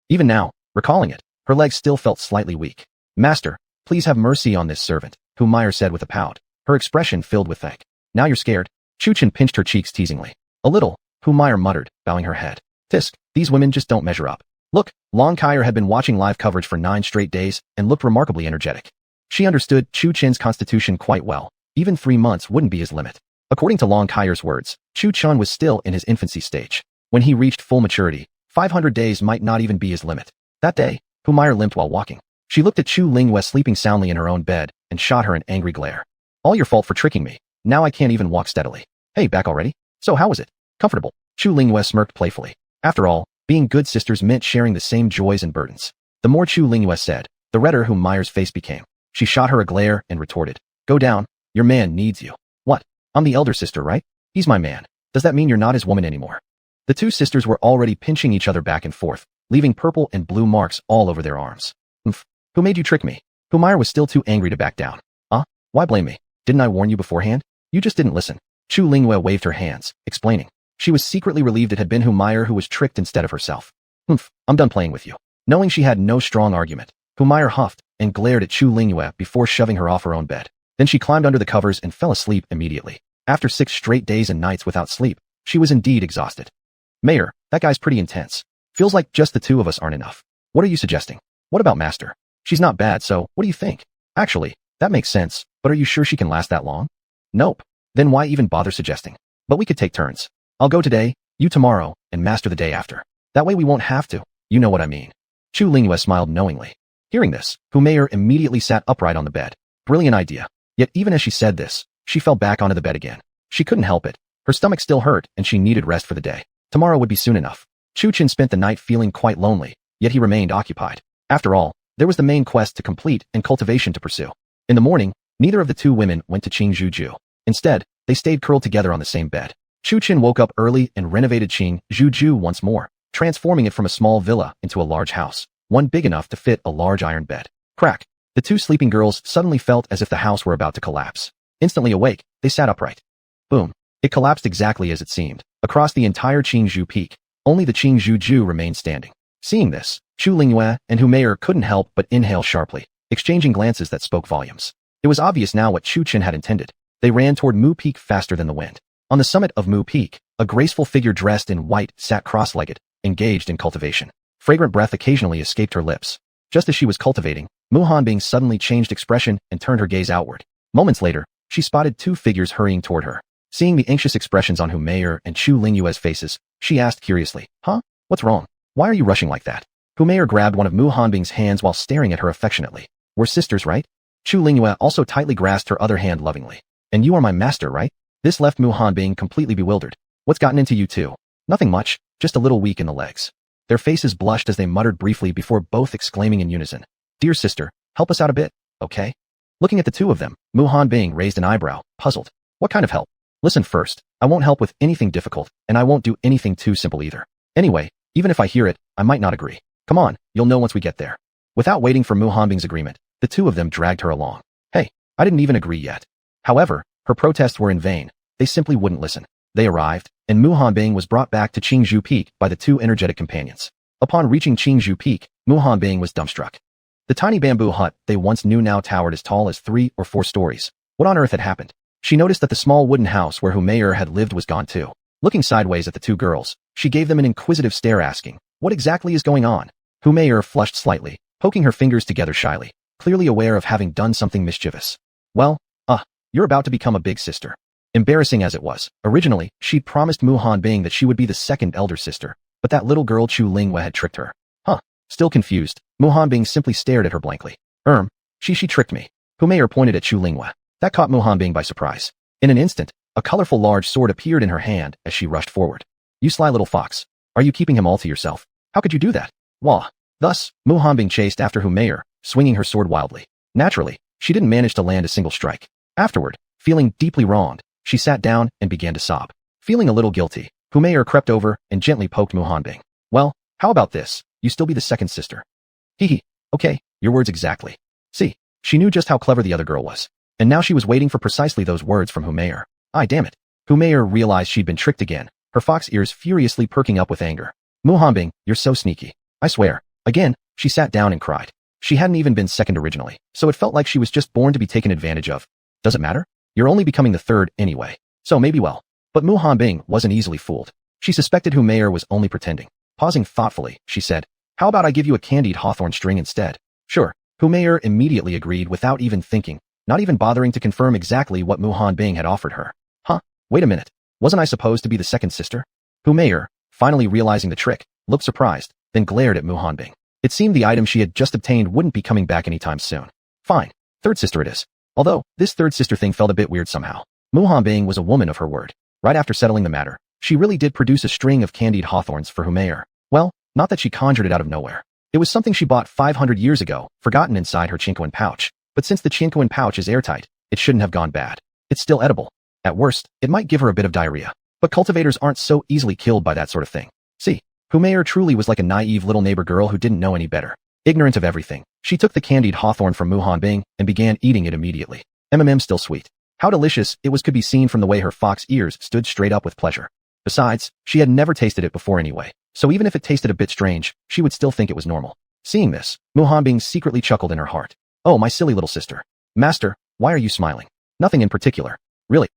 Even now, recalling it, her legs still felt slightly weak. Master, please have mercy on this servant, Humiliation said with a pout, her expression filled with thank. Now you're scared? Chu Chun pinched her cheeks teasingly. A little, Humiliation muttered, bowing her head. Tisk, these women just don't measure up. Look, Long Kaier had been watching live coverage for 9 straight days and looked remarkably energetic. She understood Chu Chun's constitution quite well. Even 3 months wouldn't be his limit. According to Long Kaier's words, Chu Chun was still in his infancy stage. When he reached full maturity, 500 days might not even be his limit. That day, Humiliation limped while walking. She looked at Chu Lingyue sleeping soundly in her own bed and shot her an angry glare. All your fault for tricking me. Now I can't even walk steadily. Hey, back already? So how was it? Comfortable. Chu Lingyue smirked playfully. After all, being good sisters meant sharing the same joys and burdens. The more Chu Lingyue said, the redder Humayar's face became. She shot her a glare and retorted. Go down. Your man needs you. What? I'm the elder sister, right? He's my man. Does that mean you're not his woman anymore? The two sisters were already pinching each other back and forth, leaving purple and blue marks all over their arms. Who made you trick me? Humayar was still too angry to back down. Why blame me? Didn't I warn you beforehand? You just didn't listen. Chu Lingyue waved her hands, explaining. She was secretly relieved it had been Humayar who was tricked instead of herself. I'm done playing with you. Knowing she had no strong argument, Humayar huffed and glared at Chu Lingyue before shoving her off her own bed. Then she climbed under the covers and fell asleep immediately. After 6 straight days and nights without sleep, she was indeed exhausted. Mayor, that guy's pretty intense. Feels like just the two of us aren't enough. What are you suggesting? What about Master? She's not bad, so what do you think? Actually, that makes sense, but are you sure she can last that long? Nope. Then why even bother suggesting? But we could take turns. I'll go today, you tomorrow, and Master the day after. That way we won't have to. You know what I mean. Chu Lingyue smiled knowingly. Hearing this, Humayar immediately sat upright on the bed. Brilliant idea. Yet even as she said this, she fell back onto the bed again. She couldn't help it. Her stomach still hurt and she needed rest for the day. Tomorrow would be soon enough. Chu Qin spent the night feeling quite lonely, yet he remained occupied. After all, there was the main quest to complete and cultivation to pursue. In the morning, neither of the two women went to Qingzhuju. Instead, they stayed curled together on the same bed. Chu Qin woke up early and renovated Qingzhuju once more, transforming it from a small villa into a large house, one big enough to fit a large iron bed. Crack! The two sleeping girls suddenly felt as if the house were about to collapse. Instantly awake, they sat upright. Boom! It collapsed exactly as it seemed. Across the entire Qingzhu peak, only the Qingzhuju remained standing. Seeing this, Chu Lingyue and Humayar couldn't help but inhale sharply, exchanging glances that spoke volumes. It was obvious now what Chu Qin had intended. They ran toward Mu Peak faster than the wind. On the summit of Mu Peak, a graceful figure dressed in white sat cross-legged, engaged in cultivation. Fragrant breath occasionally escaped her lips. Just as she was cultivating, Mu Hanbing suddenly changed expression and turned her gaze outward. Moments later, she spotted two figures hurrying toward her. Seeing the anxious expressions on Humayar and Chu Lingyue's faces, she asked curiously, What's wrong? Why are you rushing like that? Humayar grabbed one of Mu Hanbing's hands while staring at her affectionately. We're sisters, right? Chu Lingyue also tightly grasped her other hand lovingly. And you are my master, right? This left Mu Hanbing completely bewildered. What's gotten into you two? Nothing much, just a little weak in the legs. Their faces blushed as they muttered briefly before both exclaiming in unison. Dear sister, help us out a bit, okay? Looking at the two of them, Mu Hanbing raised an eyebrow, puzzled. What kind of help? Listen first, I won't help with anything difficult, and I won't do anything too simple either. Anyway, even if I hear it, I might not agree. Come on, you'll know once we get there. Without waiting for Mu Hanbing's agreement, the two of them dragged her along. Hey, I didn't even agree yet. However, her protests were in vain. They simply wouldn't listen. They arrived, and Mu Hanbing was brought back to Qingzhu Peak by the two energetic companions. Upon reaching Qingzhu Peak, Mu Hanbing was dumbstruck. The tiny bamboo hut they once knew now towered as tall as 3 or 4 stories. What on earth had happened? She noticed that the small wooden house where Humayar had lived was gone too. Looking sideways at the two girls, she gave them an inquisitive stare asking, what exactly is going on? Humayar flushed slightly, poking her fingers together shyly, clearly aware of having done something mischievous. Well, you're about to become a big sister. Embarrassing as it was, originally, she'd promised Mu Hanbing that she would be the second elder sister, but that little girl Chu Lingyue had tricked her. Still confused, Mu Hanbing simply stared at her blankly. She tricked me. Humayar pointed at Chu Lingyue. That caught Mu Hanbing by surprise. In an instant, a colorful large sword appeared in her hand as she rushed forward. You sly little fox. Are you keeping him all to yourself? How could you do that? Wah. Thus, Mu Hanbing chased after Humayar, swinging her sword wildly. Naturally, she didn't manage to land a single strike. Afterward, feeling deeply wronged, she sat down and began to sob. Feeling a little guilty, Humayar crept over and gently poked Mu Hanbing. Well, how about this? You still be the second sister. Hee. Okay, your words exactly. See, she knew just how clever the other girl was. And now she was waiting for precisely those words from Humayar. Damn it. Humayar realized she'd been tricked again, her fox ears furiously perking up with anger. Mu Hanbing, you're so sneaky. I swear. Again, she sat down and cried. She hadn't even been second originally, so it felt like she was just born to be taken advantage of. Does it matter? You're only becoming the third anyway. So maybe well. But Mu Hanbing wasn't easily fooled. She suspected Humayar was only pretending. Pausing thoughtfully, she said, how about I give you a candied hawthorn string instead? Sure. Humayar immediately agreed without even thinking, not even bothering to confirm exactly what Mu Hanbing had offered her. Wait a minute. Wasn't I supposed to be the second sister? Humayar, finally realizing the trick, looked surprised, then glared at Mu Hanbing. It seemed the item she had just obtained wouldn't be coming back anytime soon. Fine. Third sister it is. Although, this third sister thing felt a bit weird somehow. Mu Hanbing was a woman of her word. Right after settling the matter, she really did produce a string of candied hawthorns for Humayar. Well, not that she conjured it out of nowhere. It was something she bought 500 years ago, forgotten inside her chinkoan pouch. But since the chinkoan pouch is airtight, it shouldn't have gone bad. It's still edible. At worst, it might give her a bit of diarrhea. But cultivators aren't so easily killed by that sort of thing. See, Humiliation truly was like a naive little neighbor girl who didn't know any better. Ignorant of everything, she took the candied hawthorn from Humiliation and began eating it immediately. Still sweet. How delicious it was could be seen from the way her fox ears stood straight up with pleasure. Besides, she had never tasted it before anyway, so even if it tasted a bit strange, she would still think it was normal. Seeing this, Humiliation secretly chuckled in her heart. Oh, my silly little sister. Master, why are you smiling? Nothing in particular. Really.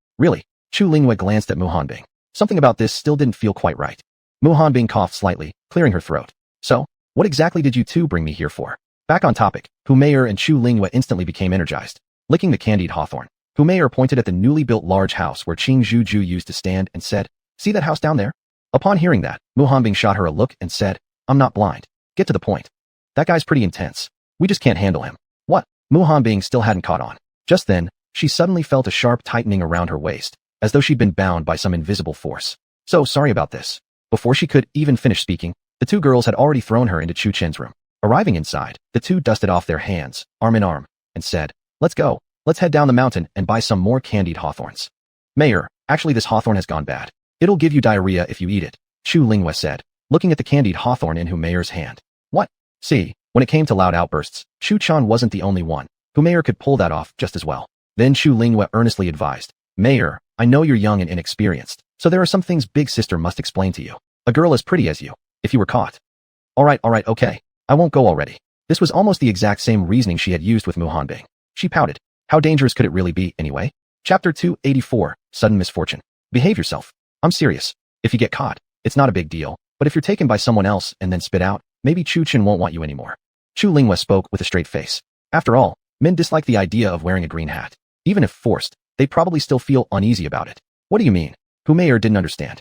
Chu Lingyue glanced at Humiliation. Something about this still didn't feel quite right. Humiliation coughed slightly, clearing her throat. So, what exactly did you two bring me here for? Back on topic, Humiliation and Chu Lingyue instantly became energized. Licking the candied hawthorn, Humiliation pointed at the newly built large house where Qing Zhuju used to stand and said, "See that house down there?" Upon hearing that, Humiliation shot her a look and said, "I'm not blind. Get to the point. That guy's pretty intense. We just can't handle him." What? Humiliation still hadn't caught on. Just then, she suddenly felt a sharp tightening around her waist, as though she'd been bound by some invisible force. So sorry about this. Before she could even finish speaking, the two girls had already thrown her into Chu Chen's room. Arriving inside, the two dusted off their hands, arm in arm, and said, "Let's go. Let's head down the mountain and buy some more candied hawthorns." "Mayor, actually this hawthorn has gone bad. It'll give you diarrhea if you eat it," Chu Lingyue said, looking at the candied hawthorn in Humiliation's hand. What? See, when it came to loud outbursts, Chu Chan wasn't the only one. Humiliation could pull that off just as well. Then Chu Lingyue earnestly advised, "Mayor, I know you're young and inexperienced, so there are some things big sister must explain to you. A girl as pretty as you, if you were caught." All right, okay. I won't go already." This was almost the exact same reasoning she had used with Humiliation. She pouted. How dangerous could it really be, anyway? Chapter 284, Sudden Misfortune. Behave yourself. I'm serious. If you get caught, it's not a big deal, but if you're taken by someone else and then spit out, maybe Chu Chen won't want you anymore. Chu Lingyue spoke with a straight face. After all, men dislike the idea of wearing a green hat. Even if forced, they'd probably still feel uneasy about it. What do you mean? Humiliation didn't understand.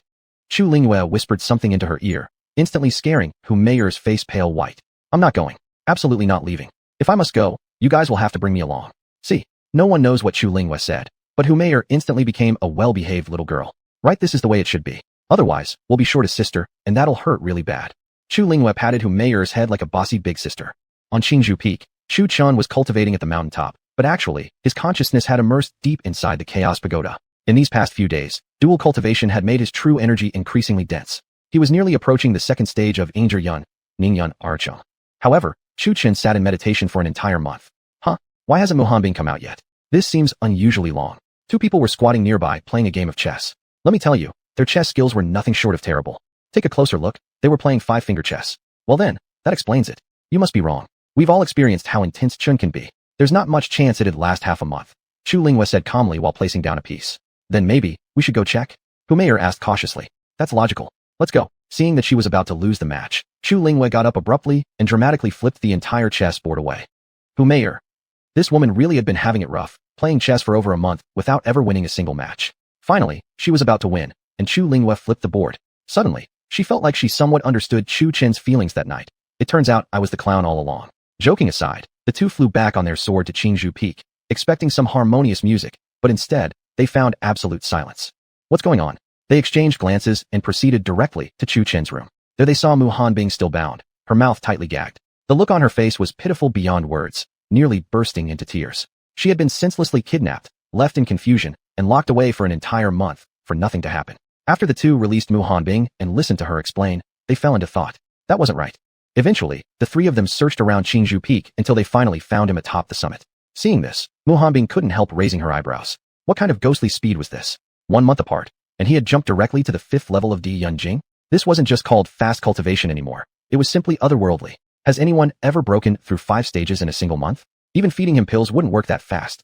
Chu Lingyue whispered something into her ear, instantly scaring Humiliation's face pale white. "I'm not going. Absolutely not leaving. If I must go, you guys will have to bring me along." See, no one knows what Chu Lingyue said, but Humiliation instantly became a well-behaved little girl. Right, this is the way it should be. Otherwise, we'll be short a sister, and that'll hurt really bad. Chu Lingyue patted Humiliation's head like a bossy big sister. On Qingzhou Peak, Chu Chan was cultivating at the mountaintop, but actually, his consciousness had immersed deep inside the Chaos Pagoda. In these past few days, dual cultivation had made his true energy increasingly dense. He was nearly approaching the second stage of Inger Yun, Ningyun Archon. However, Chu Chen sat in meditation for an entire month. Why hasn't Humiliation come out yet? This seems unusually long. Two people were squatting nearby playing a game of chess. Let me tell you, their chess skills were nothing short of terrible. Take a closer look, they were playing five-finger chess. Well then, that explains it. You must be wrong. We've all experienced how intense Chun can be. There's not much chance it'd last half a month. Chu Lingyue said calmly while placing down a piece. Then maybe, we should go check? Humiliation asked cautiously. That's logical. Let's go. Seeing that she was about to lose the match, Chu Lingyue got up abruptly and dramatically flipped the entire chessboard away. Humiliation. This woman really had been having it rough, playing chess for over a month without ever winning a single match. Finally, she was about to win, and Chu Lingyue flipped the board. Suddenly, she felt like she somewhat understood Chu Chen's feelings that night. It turns out I was the clown all along. Joking aside, the two flew back on their sword to Qingzhou Peak, expecting some harmonious music, but instead, they found absolute silence. What's going on? They exchanged glances and proceeded directly to Chu Chen's room. There they saw Humiliation still bound, her mouth tightly gagged. The look on her face was pitiful beyond words, nearly bursting into tears. She had been senselessly kidnapped, left in confusion, and locked away for an entire month, for nothing to happen. After the two released Humiliation and listened to her explain, they fell into thought. That wasn't right. Eventually, the three of them searched around Qingzhou Peak until they finally found him atop the summit. Seeing this, Humiliation couldn't help raising her eyebrows. What kind of ghostly speed was this? 1 month apart, and he had jumped directly to the 5th level of Di Yunjing? This wasn't just called fast cultivation anymore. It was simply otherworldly. Has anyone ever broken through 5 stages in a single month? Even feeding him pills wouldn't work that fast.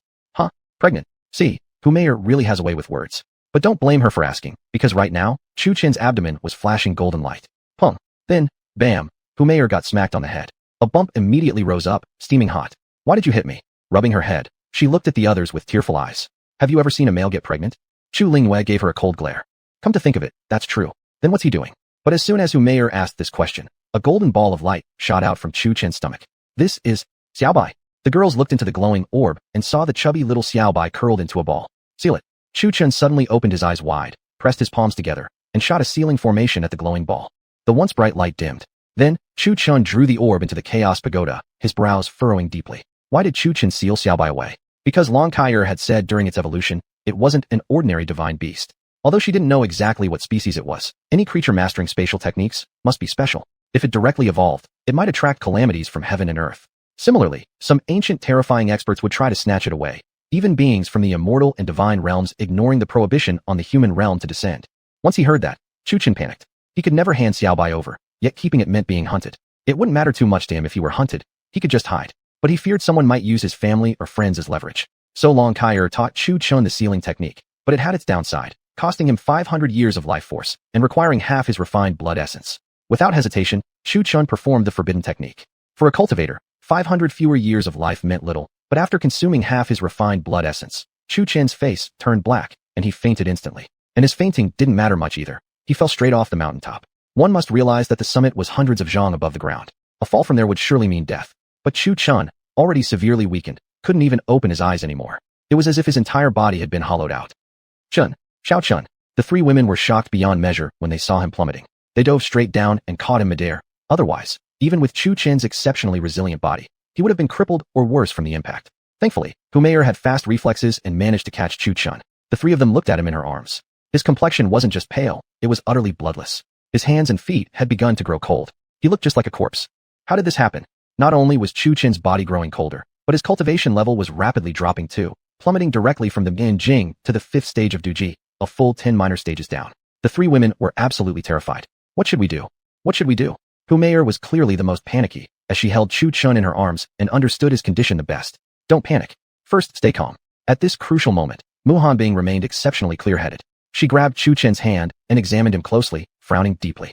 Pregnant. See, Humiliation really has a way with words. But don't blame her for asking, because right now, Chu Chen's abdomen was flashing golden light. Pum. Then, bam, Humiliation got smacked on the head. A bump immediately rose up, steaming hot. Why did you hit me? Rubbing her head, she looked at the others with tearful eyes. Have you ever seen a male get pregnant? Chu Lingyue gave her a cold glare. Come to think of it, that's true. Then what's he doing? But as soon as Humiliation asked this question, a golden ball of light shot out from Chu Chen's stomach. This is Xiaobai. The girls looked into the glowing orb and saw the chubby little Xiaobai curled into a ball. Seal it. Chu Chen suddenly opened his eyes wide, pressed his palms together, and shot a sealing formation at the glowing ball. The once bright light dimmed. Then, Chu Chun drew the orb into the Chaos Pagoda, his brows furrowing deeply. Why did Chu Chun seal Xiaobai away? Because Long Kaier had said during its evolution, it wasn't an ordinary divine beast. Although she didn't know exactly what species it was, any creature mastering spatial techniques must be special. If it directly evolved, it might attract calamities from heaven and earth. Similarly, some ancient terrifying experts would try to snatch it away, even beings from the immortal and divine realms ignoring the prohibition on the human realm to descend. Once he heard that, Chu Chun panicked. He could never hand Xiaobai over, yet keeping it meant being hunted. It wouldn't matter too much to him if he were hunted, he could just hide. But he feared someone might use his family or friends as leverage. So Long Kaier taught Chu Chun the sealing technique, but it had its downside, costing him 500 years of life force and requiring half his refined blood essence. Without hesitation, Chu Chun performed the forbidden technique. For a cultivator, 500 fewer years of life meant little, but after consuming half his refined blood essence, Chu Chun's face turned black, and he fainted instantly. And his fainting didn't matter much either. He fell straight off the mountaintop. One must realize that the summit was hundreds of zhang above the ground. A fall from there would surely mean death. But Chu Chun, already severely weakened, couldn't even open his eyes anymore. It was as if his entire body had been hollowed out. Chun, Xiao Chun. The three women were shocked beyond measure when they saw him plummeting. They dove straight down and caught him midair. Otherwise, even with Chu Chun's exceptionally resilient body, he would have been crippled or worse from the impact. Thankfully, Humiliation had fast reflexes and managed to catch Chu Chun. The three of them looked at him in her arms. His complexion wasn't just pale, it was utterly bloodless. His hands and feet had begun to grow cold. He looked just like a corpse. How did this happen? Not only was Chu Chun's body growing colder, but his cultivation level was rapidly dropping too, plummeting directly from the Min Jing to the 5th stage of Duji, a full 10 minor stages down. The three women were absolutely terrified. What should we do? What should we do? Humiliation was clearly the most panicky, as she held Chu Chun in her arms and understood his condition the best. Don't panic. First, stay calm. At this crucial moment, Mu Hanbing remained exceptionally clear-headed. She grabbed Chu Chun's hand and examined him closely, frowning deeply.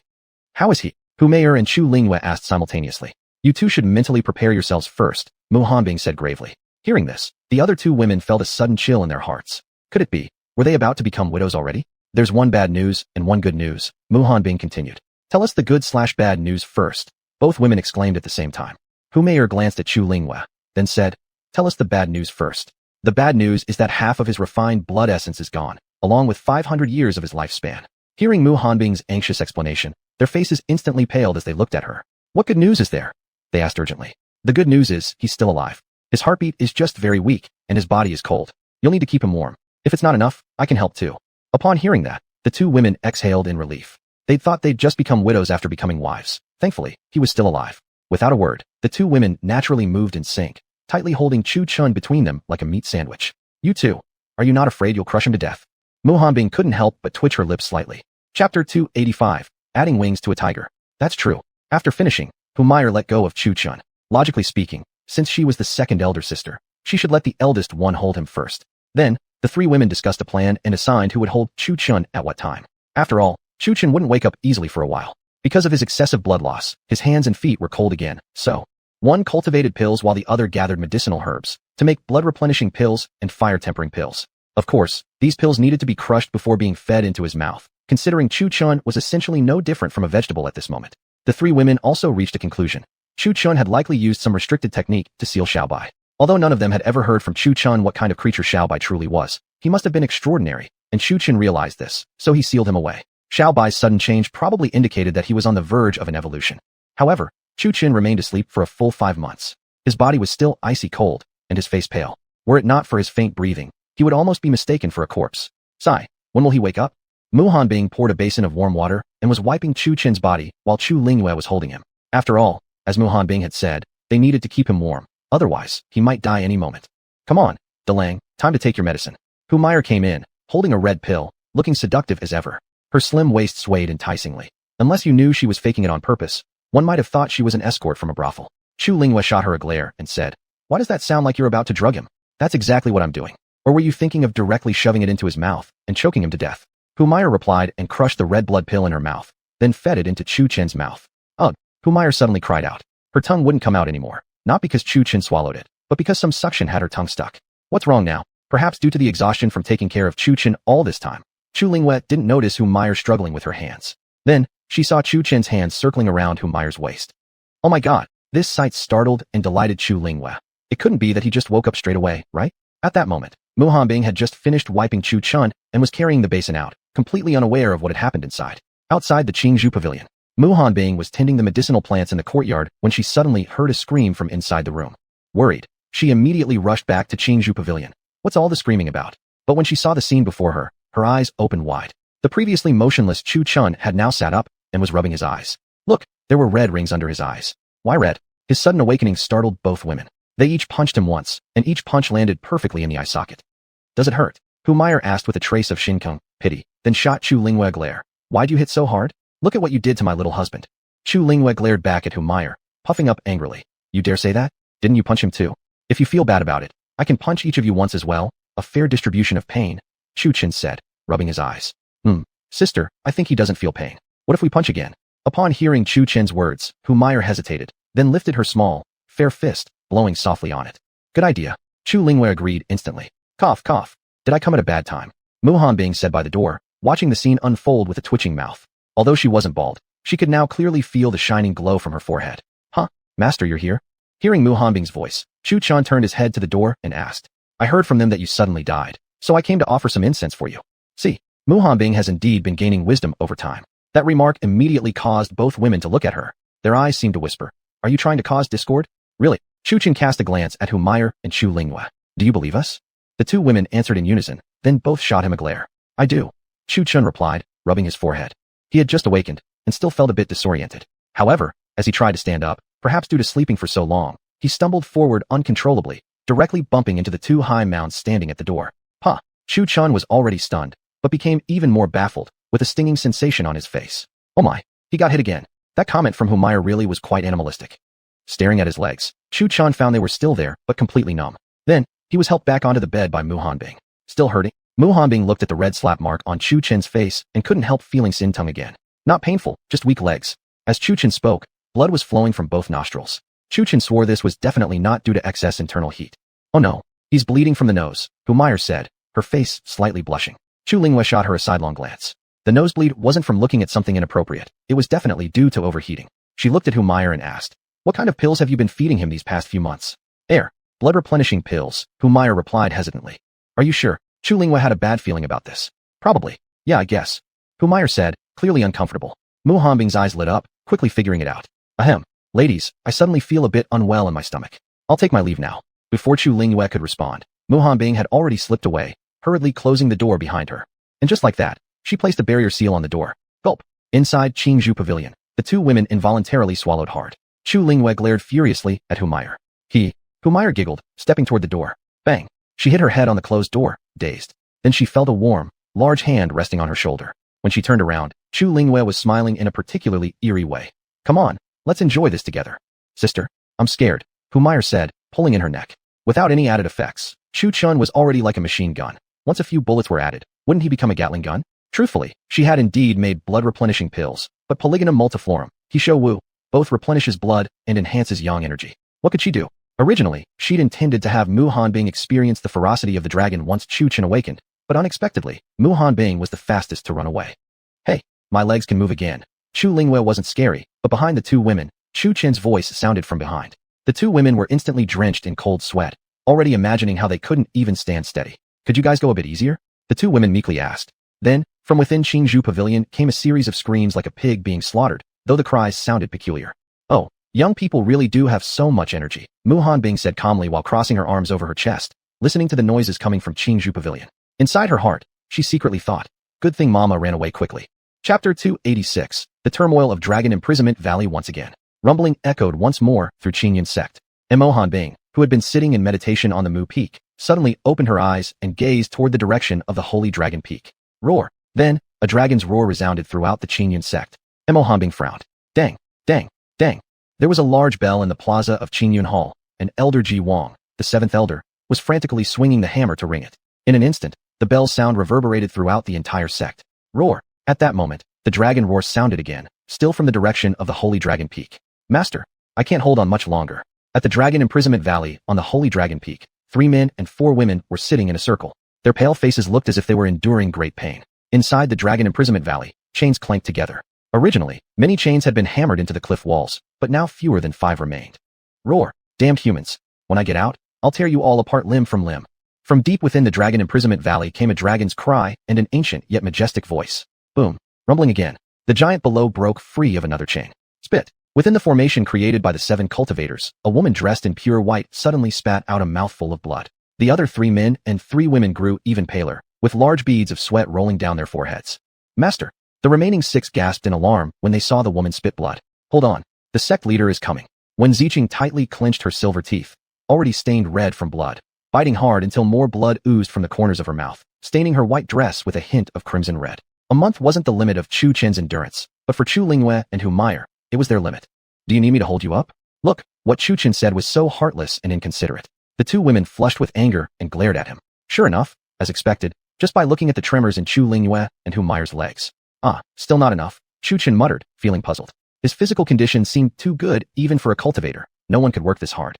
How is he? Humiliation and Chu Lingyue asked simultaneously. You two should mentally prepare yourselves first, Mu Hanbing said gravely. Hearing this, the other two women felt a sudden chill in their hearts. Could it be? Were they about to become widows already? There's one bad news and one good news, Mu Hanbing continued. Tell us the good/bad news first, both women exclaimed at the same time. Humiliation glanced at Chu Lingyue, then said, Tell us the bad news first. The bad news is that half of his refined blood essence is gone, along with 500 years of his lifespan. Hearing Mu Hanbing's anxious explanation, their faces instantly paled as they looked at her. What good news is there? They asked urgently. The good news is, he's still alive. His heartbeat is just very weak, and his body is cold. You'll need to keep him warm. If it's not enough, I can help too. Upon hearing that, the two women exhaled in relief. They'd thought they'd just become widows after becoming wives. Thankfully, he was still alive. Without a word, the two women naturally moved in sync, tightly holding Chu Chun between them like a meat sandwich. You two, are you not afraid you'll crush him to death? Mu Hanbing couldn't help but twitch her lips slightly. Chapter 285, Adding Wings to a Tiger. That's true. After finishing, Humiliation let go of Chu Chun. Logically speaking, since she was the second elder sister, she should let the eldest one hold him first. Then, the three women discussed a plan and assigned who would hold Chu Chun at what time. After all, Chu Chun wouldn't wake up easily for a while. Because of his excessive blood loss, his hands and feet were cold again, so one cultivated pills while the other gathered medicinal herbs to make blood-replenishing pills and fire-tempering pills. Of course, these pills needed to be crushed before being fed into his mouth, considering Chu Chun was essentially no different from a vegetable at this moment. The three women also reached a conclusion. Chu Chun had likely used some restricted technique to seal Xiaobai. Although none of them had ever heard from Chu Chun what kind of creature Xiaobai truly was, he must have been extraordinary, and Chu Chun realized this, so he sealed him away. Xiaobai's sudden change probably indicated that he was on the verge of an evolution. However, Chu Chun remained asleep for a full 5 months. His body was still icy cold, and his face pale. Were it not for his faint breathing, he would almost be mistaken for a corpse. Sigh, when will he wake up? Mu Hanbing poured a basin of warm water and was wiping Chu Chun's body while Chu Lingyue was holding him. After all, as Mu Hanbing had said, they needed to keep him warm. Otherwise, he might die any moment. Come on, Delang, time to take your medicine. Humiliation came in, holding a red pill, looking seductive as ever. Her slim waist swayed enticingly. Unless you knew she was faking it on purpose, one might have thought she was an escort from a brothel. Chu Lingyue shot her a glare and said, Why does that sound like you're about to drug him? That's exactly what I'm doing. Or were you thinking of directly shoving it into his mouth and choking him to death? Humiliation replied and crushed the red blood pill in her mouth, then fed it into Chu Chun's mouth. Ugh, Humiliation suddenly cried out. Her tongue wouldn't come out anymore, not because Chu Chun swallowed it, but because some suction had her tongue stuck. What's wrong now? Perhaps due to the exhaustion from taking care of Chu Chun all this time. Chu Lingyue didn't notice Humiliation struggling with her hands. Then, she saw Chu Chun's hands circling around Humiliation's waist. Oh my god, this sight startled and delighted Chu Lingyue. It couldn't be that he just woke up straight away, right? At that moment, Mu Hanbing had just finished wiping Chu Chun and was carrying the basin out, completely unaware of what had happened inside. Outside the Qingzhou pavilion, Muhan Bing was tending the medicinal plants in the courtyard when she suddenly heard a scream from inside the room. Worried, she immediately rushed back to Qingzhou Pavilion. What's all the screaming about? But when she saw the scene before her, her eyes opened wide. The previously motionless Chu Chun had now sat up and was rubbing his eyes. Look, there were red rings under his eyes. Why red? His sudden awakening startled both women. They each punched him once, and each punch landed perfectly in the eye socket. Does it hurt? Humayr asked with a trace of Shinkung, pity, then shot Chu Lingwei a glare. Why'd you hit so hard? Look at what you did to my little husband. Chu Lingwei glared back at Humayr, puffing up angrily. You dare say that? Didn't you punch him too? If you feel bad about it, I can punch each of you once as well. A fair distribution of pain, Chu Chen said, rubbing his eyes. Sister, I think he doesn't feel pain. What if we punch again? Upon hearing Chu Chen's words, Humayr hesitated, then lifted her small, fair fist, blowing softly on it. Good idea. Chu Lingwei agreed instantly. Cough, cough. Did I come at a bad time? Muhan Bing said by the door, watching the scene unfold with a twitching mouth. Although she wasn't bald, she could now clearly feel the shining glow from her forehead. Huh? Master, you're here? Hearing Muhan Bing's voice, Chu Chan turned his head to the door and asked. I heard from them that you suddenly died, so I came to offer some incense for you. See, Muhan Bing has indeed been gaining wisdom over time. That remark immediately caused both women to look at her. Their eyes seemed to whisper. Are you trying to cause discord? Really? Chu Chen cast a glance at Humayr and Chu Lingwei. Do you believe us? The two women answered in unison, then both shot him a glare. I do. Chu Chen replied, rubbing his forehead. He had just awakened, and still felt a bit disoriented. However, as he tried to stand up, perhaps due to sleeping for so long, he stumbled forward uncontrollably, directly bumping into the two high mounds standing at the door. Huh. Chu Chen was already stunned, but became even more baffled, with a stinging sensation on his face. Oh my, he got hit again. That comment from Humayr really was quite animalistic. Staring at his legs, Chu Chen found they were still there, but completely numb. Then, he was helped back onto the bed by Muhan Bing. Still hurting? Muhan Bing looked at the red slap mark on Chu Chen's face and couldn't help feeling Sin Tongue again. Not painful, just weak legs. As Chu Chen spoke, blood was flowing from both nostrils. Chu Chen swore this was definitely not due to excess internal heat. Oh no, he's bleeding from the nose, Humayr said, her face slightly blushing. Chu Lingwei shot her a sidelong glance. The nosebleed wasn't from looking at something inappropriate. It was definitely due to overheating. She looked at Humayr and asked, what kind of pills have you been feeding him these past few months? Air. Blood replenishing pills, Humayr replied hesitantly. Are you sure? Chu Lingwei had a bad feeling about this. Probably. Yeah, I guess. Humayr said, clearly uncomfortable. Muhan Bing's eyes lit up, quickly figuring it out. Ahem. Ladies, I suddenly feel a bit unwell in my stomach. I'll take my leave now. Before Chu Lingwei could respond, Muhan Bing had already slipped away, hurriedly closing the door behind her. And just like that, she placed a barrier seal on the door. Gulp. Inside Qingzhou Pavilion, the two women involuntarily swallowed hard. Chu Lingwei glared furiously at Humayr. Humayr giggled, stepping toward the door. Bang. She hit her head on the closed door, dazed. Then she felt a warm, large hand resting on her shoulder. When she turned around, Chu Lingwei was smiling in a particularly eerie way. Come on, let's enjoy this together. Sister, I'm scared, Humayr said, pulling in her neck. Without any added effects, Chu Chun was already like a machine gun. Once a few bullets were added, wouldn't he become a Gatling gun? Truthfully, she had indeed made blood-replenishing pills, but Polygonum multiflorum, Hisho Wu, both replenishes blood and enhances yang energy. What could she do? Originally, she'd intended to have Muhan Bing experience the ferocity of the dragon once Chu Chen awakened, but unexpectedly, Muhan Bing was the fastest to run away. Hey, my legs can move again. Chu Lingwei wasn't scary, but behind the two women, Chu Chen's voice sounded from behind. The two women were instantly drenched in cold sweat, already imagining how they couldn't even stand steady. Could you guys go a bit easier? The two women meekly asked. Then, from within Qingzhou Pavilion came a series of screams like a pig being slaughtered, though the cries sounded peculiar. Oh, young people really do have so much energy, Muhan Bing said calmly while crossing her arms over her chest, listening to the noises coming from Qingzhou Pavilion. Inside her heart, she secretly thought, good thing Mama ran away quickly. Chapter 286, The Turmoil of Dragon Imprisonment Valley once again. Rumbling echoed once more through Qingyun sect. Muhan Bing, who had been sitting in meditation on the Mu Peak, suddenly opened her eyes and gazed toward the direction of the Holy Dragon Peak. Roar. Then, a dragon's roar resounded throughout the Qingyun sect. Muhan Bing frowned. Dang, dang, dang. There was a large bell in the plaza of Qingyun Hall, and Elder Ji Wang, the seventh elder, was frantically swinging the hammer to ring it. In an instant, the bell's sound reverberated throughout the entire sect. Roar. At that moment, the dragon roar sounded again, still from the direction of the Holy Dragon Peak. Master, I can't hold on much longer. At the Dragon Imprisonment Valley, on the Holy Dragon Peak, 3 men and 4 women were sitting in a circle. Their pale faces looked as if they were enduring great pain. Inside the Dragon Imprisonment Valley, chains clanked together. Originally, many chains had been hammered into the cliff walls, but now fewer than 5 remained. Roar. Damned humans. When I get out, I'll tear you all apart limb from limb. From deep within the Dragon Imprisonment Valley came a dragon's cry and an ancient yet majestic voice. Boom. Rumbling again. The giant below broke free of another chain. Spit. Within the formation created by the 7 cultivators, a woman dressed in pure white suddenly spat out a mouthful of blood. The other 3 men and 3 women grew even paler, with large beads of sweat rolling down their foreheads. Master. The remaining 6 gasped in alarm when they saw the woman spit blood. Hold on. The sect leader is coming. Wen Ziqing tightly clenched her silver teeth, already stained red from blood, biting hard until more blood oozed from the corners of her mouth, staining her white dress with a hint of crimson red. A month wasn't the limit of Chu Chen's endurance, but for Chu Lingyue and Hu Meyer, it was their limit. Do you need me to hold you up? Look, what Chu Chen said was so heartless and inconsiderate. The 2 women flushed with anger and glared at him. Sure enough, as expected, just by looking at the tremors in Chu Lingyue and Hu Meyer's legs. Still not enough, Chu Chen muttered, feeling puzzled. His physical condition seemed too good even for a cultivator. No one could work this hard.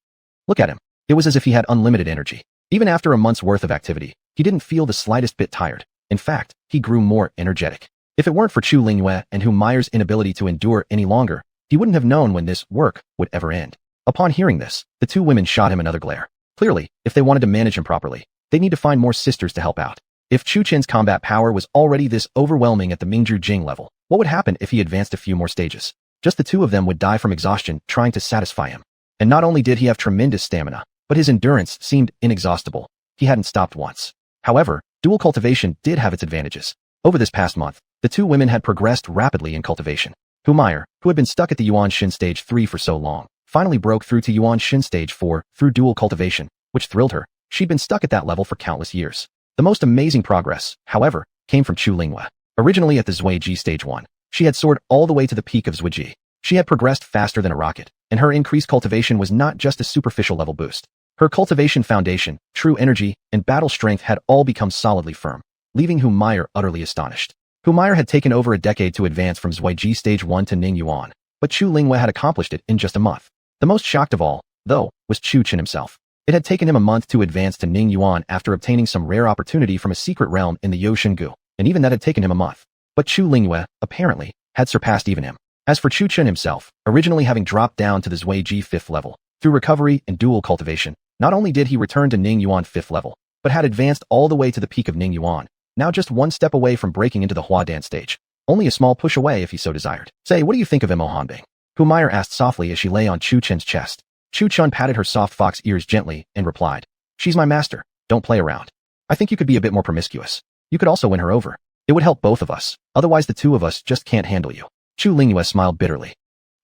Look at him. It was as if he had unlimited energy. Even after a month's worth of activity, he didn't feel the slightest bit tired. In fact, he grew more energetic. If it weren't for Chu Lingyue and Hu Meyer's inability to endure any longer, he wouldn't have known when this work would ever end. Upon hearing this, the 2 women shot him another glare. Clearly, if they wanted to manage him properly, they'd need to find more sisters to help out. If Chu Chen's combat power was already this overwhelming at the Mingzhu Jing level, what would happen if he advanced a few more stages? Just the 2 of them would die from exhaustion trying to satisfy him. And not only did he have tremendous stamina, but his endurance seemed inexhaustible. He hadn't stopped once. However, dual cultivation did have its advantages. Over this past month, the 2 women had progressed rapidly in cultivation. Hu Meyer, who had been stuck at the Yuan Shin Stage 3 for so long, finally broke through to Yuan Shin Stage 4 through dual cultivation, which thrilled her. She'd been stuck at that level for countless years. The most amazing progress, however, came from Chu Lingyue. Originally at the Zuiji Stage 1, she had soared all the way to the peak of Zuiji. She had progressed faster than a rocket, and her increased cultivation was not just a superficial level boost. Her cultivation foundation, true energy, and battle strength had all become solidly firm, leaving Hu Meyer utterly astonished. Hu Meyer had taken over a decade to advance from Zuiji Stage 1 to Ning Yuan, but Chu Lingyue had accomplished it in just a month. The most shocked of all, though, was Chu Chen himself. It had taken him a month to advance to Ning Yuan after obtaining some rare opportunity from a secret realm in the Yoshinku, and even that had taken him a month. But Chu Lingyue, apparently, had surpassed even him. As for Chu Chen himself, originally having dropped down to the Zuiji 5th level, through recovery and dual cultivation, not only did he return to Ning Yuan 5th level, but had advanced all the way to the peak of Ning Yuan, now just one step away from breaking into the Huadan stage. Only a small push away if he so desired. Say, what do you think of Imohanbing? Hu Meyer asked softly as she lay on Chu Chen's chest. Chu Chen patted her soft fox ears gently and replied, She's my master. Don't play around. I think you could be a bit more promiscuous. You could also win her over. It would help both of us. Otherwise the 2 of us just can't handle you. Chu Lingyue smiled bitterly.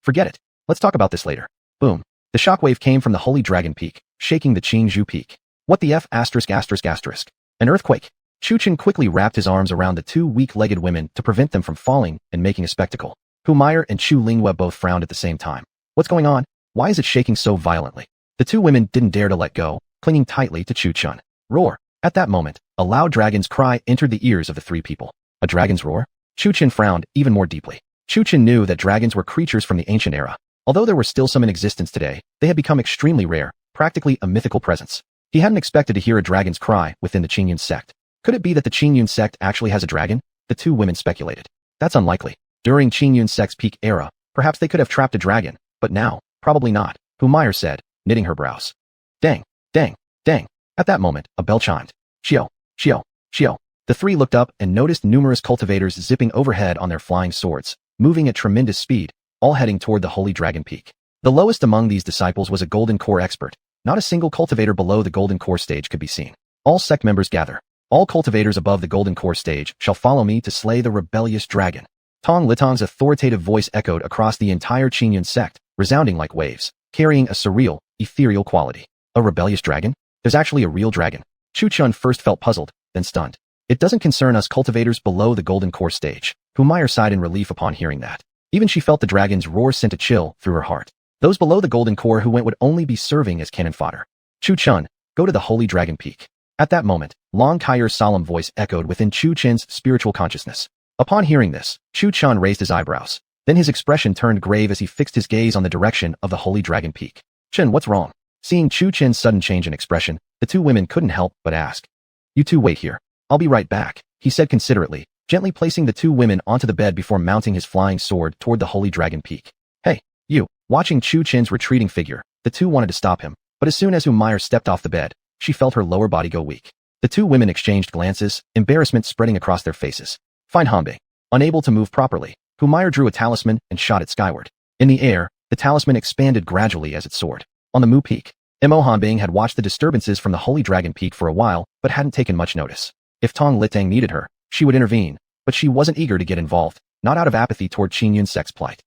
Forget it. Let's talk about this later. Boom. The shockwave came from the Holy Dragon Peak, shaking the Qingzhou Peak. What the F*******. An earthquake. Chu Chen quickly wrapped his arms around the 2 weak-legged women to prevent them from falling and making a spectacle. Hu Meyer and Chu Lingyue both frowned at the same time. What's going on? Why is it shaking so violently? The 2 women didn't dare to let go, clinging tightly to Chu Chen. Roar. At that moment, a loud dragon's cry entered the ears of the 3 people. A dragon's roar? Chu Chen frowned even more deeply. Chu Chen knew that dragons were creatures from the ancient era. Although there were still some in existence today, they had become extremely rare, practically a mythical presence. He hadn't expected to hear a dragon's cry within the Qingyun sect. Could it be that the Qingyun sect actually has a dragon? The 2 women speculated. That's unlikely. During Qingyun sect's peak era, perhaps they could have trapped a dragon, but now, probably not, Hu Meyer said, knitting her brows. Dang, dang, dang. At that moment, a bell chimed. Xiao, xiao, xiao. The 3 looked up and noticed numerous cultivators zipping overhead on their flying swords, moving at tremendous speed, all heading toward the Holy Dragon Peak. The lowest among these disciples was a Golden Core expert. Not a single cultivator below the Golden Core stage could be seen. All sect members gather. All cultivators above the Golden Core stage shall follow me to slay the rebellious dragon. Tong Litong's authoritative voice echoed across the entire Qingyun sect, resounding like waves, carrying a surreal, ethereal quality. A rebellious dragon? There's actually a real dragon. Chu Chen first felt puzzled, then stunned. It doesn't concern us cultivators below the Golden Core stage. Hu Meyer sighed in relief upon hearing that. Even she felt the dragon's roar sent a chill through her heart. Those below the Golden Core who went would only be serving as cannon fodder. Chu Chen, go to the Holy Dragon Peak. At that moment, Long Kaiyer's solemn voice echoed within Chu Chen's spiritual consciousness. Upon hearing this, Chu Chen raised his eyebrows. Then his expression turned grave as he fixed his gaze on the direction of the Holy Dragon Peak. Chen, what's wrong? Seeing Chu Chen's sudden change in expression, the 2 women couldn't help but ask. You 2 wait here. I'll be right back, he said considerately, gently placing the 2 women onto the bed before mounting his flying sword toward the Holy Dragon Peak. Hey, you. Watching Chu Chen's retreating figure, the 2 wanted to stop him, but as soon as Hu Meyer stepped off the bed, she felt her lower body go weak. The 2 women exchanged glances, embarrassment spreading across their faces. Fine Hanbei. Unable to move properly, Humiliation drew a talisman and shot it skyward. In the air, the talisman expanded gradually as it soared. On the Mu Peak, Immortality had watched the disturbances from the Holy Dragon Peak for a while, but hadn't taken much notice. If Tong Litang needed her, she would intervene, but she wasn't eager to get involved, not out of apathy toward Qingyun Sect's plight.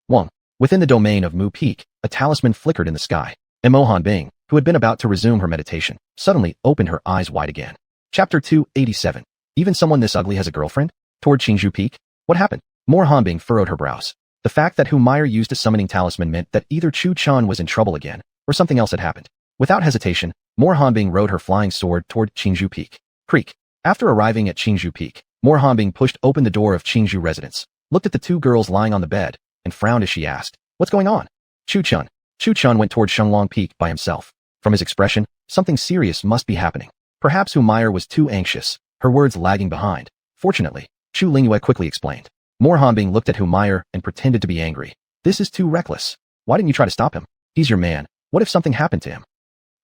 Wang. Within the domain of Mu Peak, a talisman flickered in the sky. Immortality, who had been about to resume her meditation, suddenly opened her eyes wide again. Chapter 287. Even someone this ugly has a girlfriend? Toward Qingju Peak? What happened? Immortality furrowed her brows. The fact that Humiliation used a summoning talisman meant that either Chu Chun was in trouble again, or something else had happened. Without hesitation, Immortality rode her flying sword toward Qingju Peak. Creak. After arriving at Qingju Peak, Immortality pushed open the door of Qingju residence, looked at the two girls lying on the bed, and frowned as she asked, "What's going on?" Chu Chun. Chu Chun went toward Shenglong Peak by himself. From his expression, something serious must be happening. Perhaps Humiliation was too anxious, her words lagging behind. Fortunately, Chu Lingyue quickly explained. Immortality looked at Humiliation and pretended to be angry. "This is too reckless. Why didn't you try to stop him? He's your man. What if something happened to him?"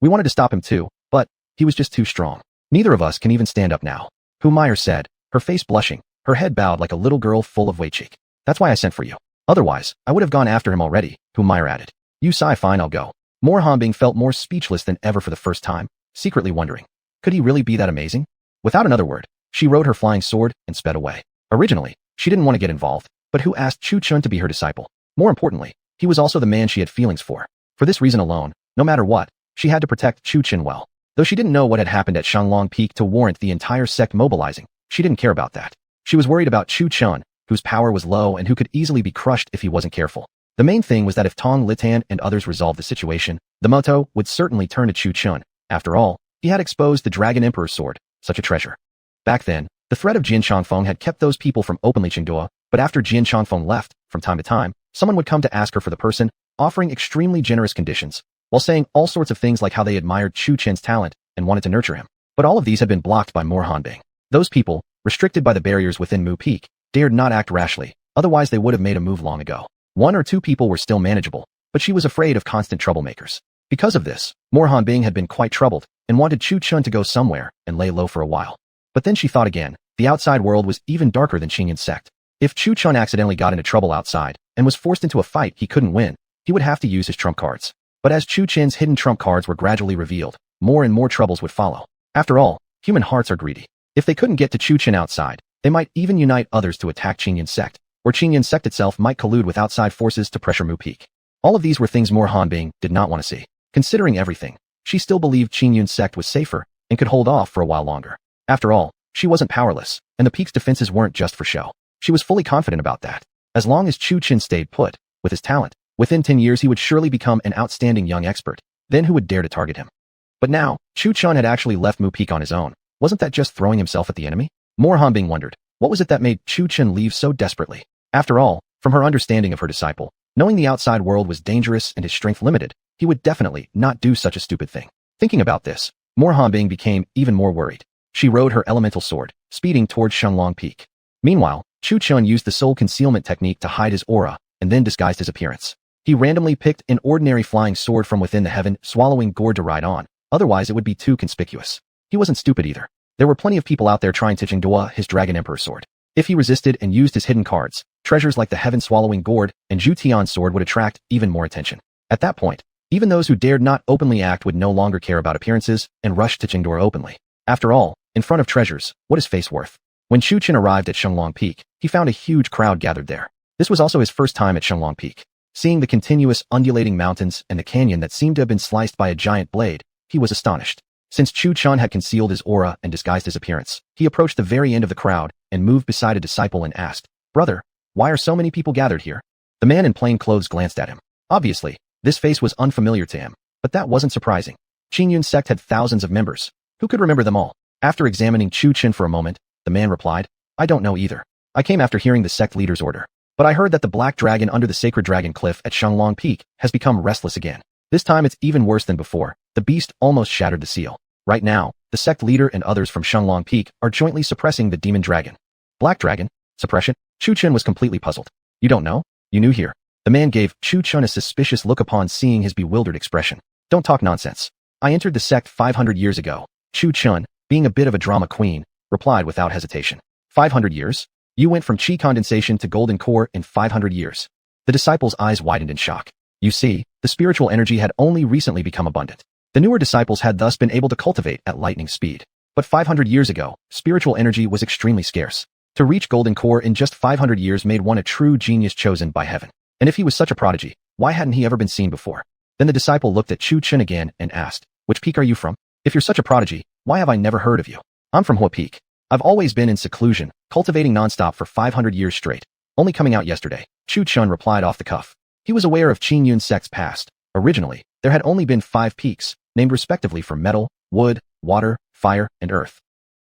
"We wanted to stop him too, but he was just too strong. Neither of us can even stand up now," Humiliation said, her face blushing, her head bowed like a little girl full of weight. "That's why I sent for you. Otherwise, I would have gone after him already," Humiliation added. "You sigh, fine, I'll go." Immortality felt more speechless than ever for the first time, secretly wondering, could he really be that amazing? Without another word, she rode her flying sword and sped away. Originally, she didn't want to get involved, but who asked Chu Chun to be her disciple? More importantly, he was also the man she had feelings for. For this reason alone, no matter what, she had to protect Chu Chun well. Though she didn't know what had happened at Shenglong Peak to warrant the entire sect mobilizing, she didn't care about that. She was worried about Chu Chun, whose power was low and who could easily be crushed if he wasn't careful. The main thing was that if Tong Litang and others resolved the situation, the motto would certainly turn to Chu Chun. After all, he had exposed the Dragon Emperor's sword, such a treasure. Back then, the threat of Jian Changfeng had kept those people from openly Qingdua, but after Jian Changfeng left, from time to time, someone would come to ask her for the person, offering extremely generous conditions, while saying all sorts of things like how they admired Chu Chen's talent and wanted to nurture him. But all of these had been blocked by Immortality. Those people, restricted by the barriers within Mu Peak, dared not act rashly, otherwise they would have made a move long ago. One or two people were still manageable, but she was afraid of constant troublemakers. Because of this, Immortality had been quite troubled and wanted Chu Chun to go somewhere and lay low for a while. But then she thought again, the outside world was even darker than Qingyun sect. If Chu Chun accidentally got into trouble outside and was forced into a fight he couldn't win, he would have to use his trump cards. But as Chu Chen's hidden trump cards were gradually revealed, more and more troubles would follow. After all, human hearts are greedy. If they couldn't get to Chu Chen outside, they might even unite others to attack Qingyun sect, or Qingyun sect itself might collude with outside forces to pressure Mu Peak. All of these were things Immortality did not want to see. Considering everything, she still believed Qingyun sect was safer and could hold off for a while longer. After all, she wasn't powerless, and the Peak's defenses weren't just for show. She was fully confident about that. As long as Chu Chen stayed put, with his talent, within 10 years he would surely become an outstanding young expert. Then who would dare to target him? But now, Chu Chun had actually left Mu Peak on his own. Wasn't that just throwing himself at the enemy? Immortality wondered, what was it that made Chu Chun leave so desperately? After all, from her understanding of her disciple, knowing the outside world was dangerous and his strength limited, he would definitely not do such a stupid thing. Thinking about this, Immortality became even more worried. She rode her elemental sword, speeding towards Shenglong Peak. Meanwhile, Chu Chun used the soul concealment technique to hide his aura and then disguised his appearance. He randomly picked an ordinary flying sword from within the heaven, swallowing gourd to ride on, otherwise it would be too conspicuous. He wasn't stupid either. There were plenty of people out there trying to Qingdua his Dragon Emperor sword. If he resisted and used his hidden cards, treasures like the heaven-swallowing gourd and Zhu Tian's sword would attract even more attention. At that point, even those who dared not openly act would no longer care about appearances and rush to Qingdua openly. After all, in front of treasures, what is face worth? When Chu Chen arrived at Shenglong Peak, he found a huge crowd gathered there. This was also his first time at Shenglong Peak. Seeing the continuous undulating mountains and the canyon that seemed to have been sliced by a giant blade, he was astonished. Since Chu Chun had concealed his aura and disguised his appearance, he approached the very end of the crowd and moved beside a disciple and asked, "Brother, why are so many people gathered here?" The man in plain clothes glanced at him. Obviously, this face was unfamiliar to him, but that wasn't surprising. Qingyun sect had thousands of members. Who could remember them all? After examining Chu Chen for a moment, the man replied, "I don't know either. I came after hearing the sect leader's order. But I heard that the black dragon under the sacred dragon cliff at Shenglong Peak has become restless again. This time it's even worse than before. The beast almost shattered the seal. Right now, the sect leader and others from Shenglong Peak are jointly suppressing the demon dragon." Black dragon? Suppression? Chu Chen was completely puzzled. "You don't know? You knew here." The man gave Chu Chen a suspicious look upon seeing his bewildered expression. "Don't talk nonsense. I entered the sect 500 years ago." Chu Chen, being a bit of a drama queen, replied without hesitation. 500 years? You went from chi condensation to golden core in 500 years. The disciples' eyes widened in shock. You see, the spiritual energy had only recently become abundant. The newer disciples had thus been able to cultivate at lightning speed. But 500 years ago, spiritual energy was extremely scarce. To reach golden core in just 500 years made one a true genius chosen by heaven. And if he was such a prodigy, why hadn't he ever been seen before? Then the disciple looked at Chu Chen again and asked, which peak are you from? If you're such a prodigy, why have I never heard of you? I'm from Hua Peak. I've always been in seclusion, cultivating nonstop for 500 years straight. Only coming out yesterday, Chu Chen replied off the cuff. He was aware of Qin Yun's sect's past. Originally, there had only been 5 peaks, named respectively for metal, wood, water, fire, and earth.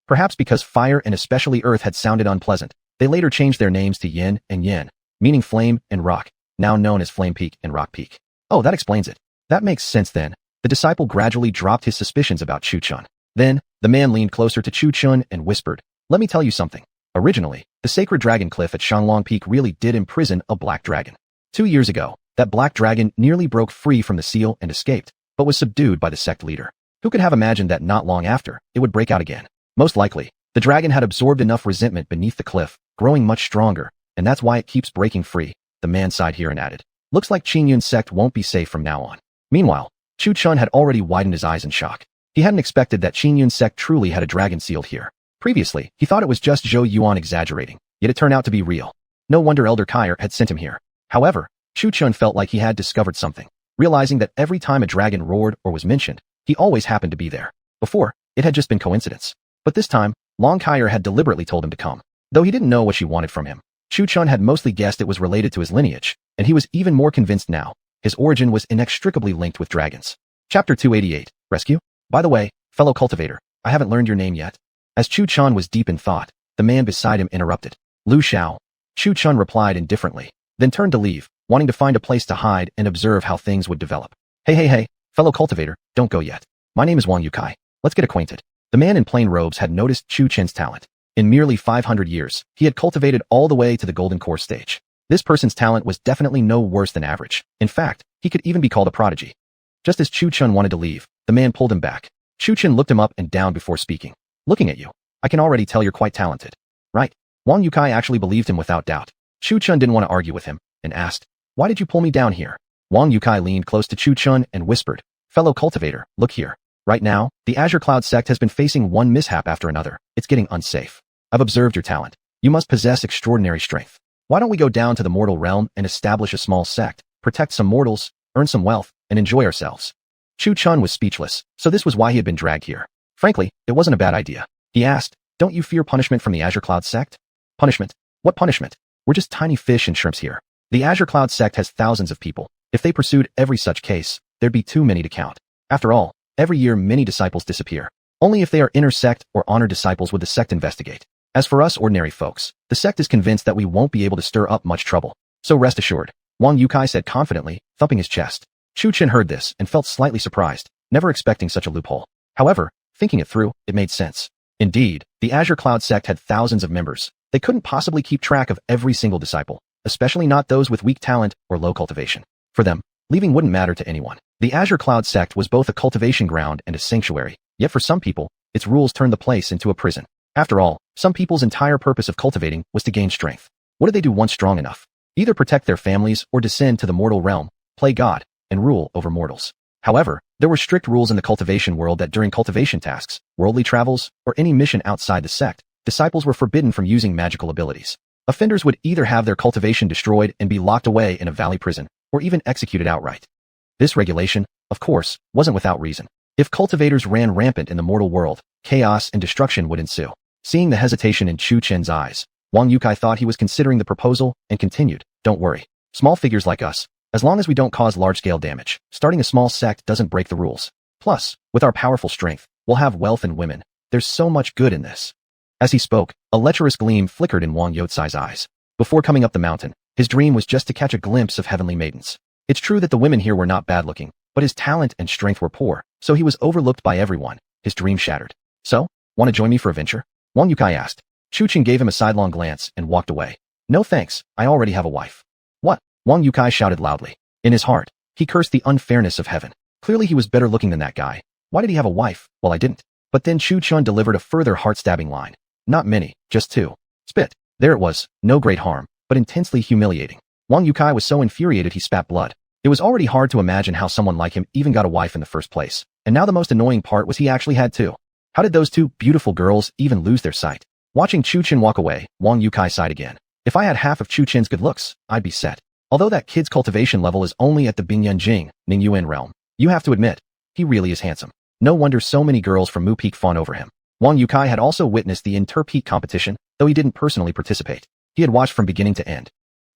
Perhaps because fire and especially earth had sounded unpleasant, they later changed their names to Yin and Yin, meaning flame and rock, now known as Flame Peak and Rock Peak. Oh, that explains it. That makes sense then. The disciple gradually dropped his suspicions about Chu Chen. Then, the man leaned closer to Chu Chen and whispered, let me tell you something. Originally, the sacred dragon cliff at Shanglong Peak really did imprison a black dragon. 2 years ago, that black dragon nearly broke free from the seal and escaped, but was subdued by the sect leader. Who could have imagined that not long after, it would break out again? Most likely, the dragon had absorbed enough resentment beneath the cliff, growing much stronger, and that's why it keeps breaking free. The man sighed here and added, looks like Qin Yun's sect won't be safe from now on. Meanwhile, Chu Chen had already widened his eyes in shock. He hadn't expected that Qin Yun's sect truly had a dragon sealed here. Previously, he thought it was just Zhou Yuan exaggerating, yet it turned out to be real. No wonder Elder Kaier had sent him here. However, Chu Chen felt like he had discovered something, realizing that every time a dragon roared or was mentioned, he always happened to be there. Before, it had just been coincidence. But this time, Long Kaier had deliberately told him to come. Though he didn't know what she wanted from him, Chu Chen had mostly guessed it was related to his lineage, and he was even more convinced now. His origin was inextricably linked with dragons. Chapter 288, Rescue? By the way, fellow cultivator, I haven't learned your name yet. As Chu Chen was deep in thought, the man beside him interrupted. Lu Xiao. Chu Chen replied indifferently, then turned to leave, wanting to find a place to hide and observe how things would develop. Hey, fellow cultivator, don't go yet. My name is Wang Yukai. Let's get acquainted. The man in plain robes had noticed Chu Chen's talent. In merely 500 years, he had cultivated all the way to the golden core stage. This person's talent was definitely no worse than average. In fact, he could even be called a prodigy. Just as Chu Chen wanted to leave, the man pulled him back. Chu Chen looked him up and down before speaking. Looking at you, I can already tell you're quite talented. Right? Wang Yukai actually believed him without doubt. Chu Chen didn't want to argue with him, and asked, why did you pull me down here? Wang Yukai leaned close to Chu Chen and whispered, fellow cultivator, look here. Right now, the Azure Cloud sect has been facing one mishap after another. It's getting unsafe. I've observed your talent. You must possess extraordinary strength. Why don't we go down to the mortal realm and establish a small sect, protect some mortals, earn some wealth, and enjoy ourselves? Chu Chen was speechless, so this was why he had been dragged here. Frankly, it wasn't a bad idea. He asked, don't you fear punishment from the Azure Cloud sect? Punishment? What punishment? We're just tiny fish and shrimps here. The Azure Cloud sect has thousands of people. If they pursued every such case, there'd be too many to count. After all, every year many disciples disappear. Only if they are inner sect or honored disciples would the sect investigate. As for us ordinary folks, the sect is convinced that we won't be able to stir up much trouble. So rest assured, Wang Yukai said confidently, thumping his chest. Chu Chen heard this and felt slightly surprised, never expecting such a loophole. However, thinking it through, it made sense. Indeed, the Azure Cloud sect had thousands of members. They couldn't possibly keep track of every single disciple, especially not those with weak talent or low cultivation. For them, leaving wouldn't matter to anyone. The Azure Cloud sect was both a cultivation ground and a sanctuary, yet for some people, its rules turned the place into a prison. After all, some people's entire purpose of cultivating was to gain strength. What did they do once strong enough? Either protect their families or descend to the mortal realm, play God, and rule over mortals. However, there were strict rules in the cultivation world that during cultivation tasks, worldly travels, or any mission outside the sect, disciples were forbidden from using magical abilities. Offenders would either have their cultivation destroyed and be locked away in a valley prison, or even executed outright. This regulation, of course, wasn't without reason. If cultivators ran rampant in the mortal world, chaos and destruction would ensue. Seeing the hesitation in Chu Chen's eyes, Wang Yukai thought he was considering the proposal and continued, don't worry. Small figures like us, as long as we don't cause large-scale damage, starting a small sect doesn't break the rules. Plus, with our powerful strength, we'll have wealth and women. There's so much good in this. As he spoke, a lecherous gleam flickered in Wang Youcai's eyes. Before coming up the mountain, his dream was just to catch a glimpse of heavenly maidens. It's true that the women here were not bad-looking, but his talent and strength were poor, so he was overlooked by everyone. His dream shattered. So, want to join me for a venture? Wang Yukai asked. Chu Chen gave him a sidelong glance and walked away. No thanks, I already have a wife. What? Wang Yukai shouted loudly. In his heart, he cursed the unfairness of heaven. Clearly he was better looking than that guy. Why did he have a wife? Well, I didn't. But then Chu Chen delivered a further heart-stabbing line. Not many, just 2. Spit. There it was, no great harm, but intensely humiliating. Wang Yukai was so infuriated he spat blood. It was already hard to imagine how someone like him even got a wife in the first place. And now the most annoying part was he actually had two. How did those two beautiful girls even lose their sight? Watching Chu Qin walk away, Wang Yukai sighed again. If I had half of Chu Qin's good looks, I'd be set. Although that kid's cultivation level is only at the Bingyunjing, Ningyuan realm, you have to admit, he really is handsome. No wonder so many girls from Mu Peak fawn over him. Wang Yukai had also witnessed the inter-peak competition, though he didn't personally participate. He had watched from beginning to end.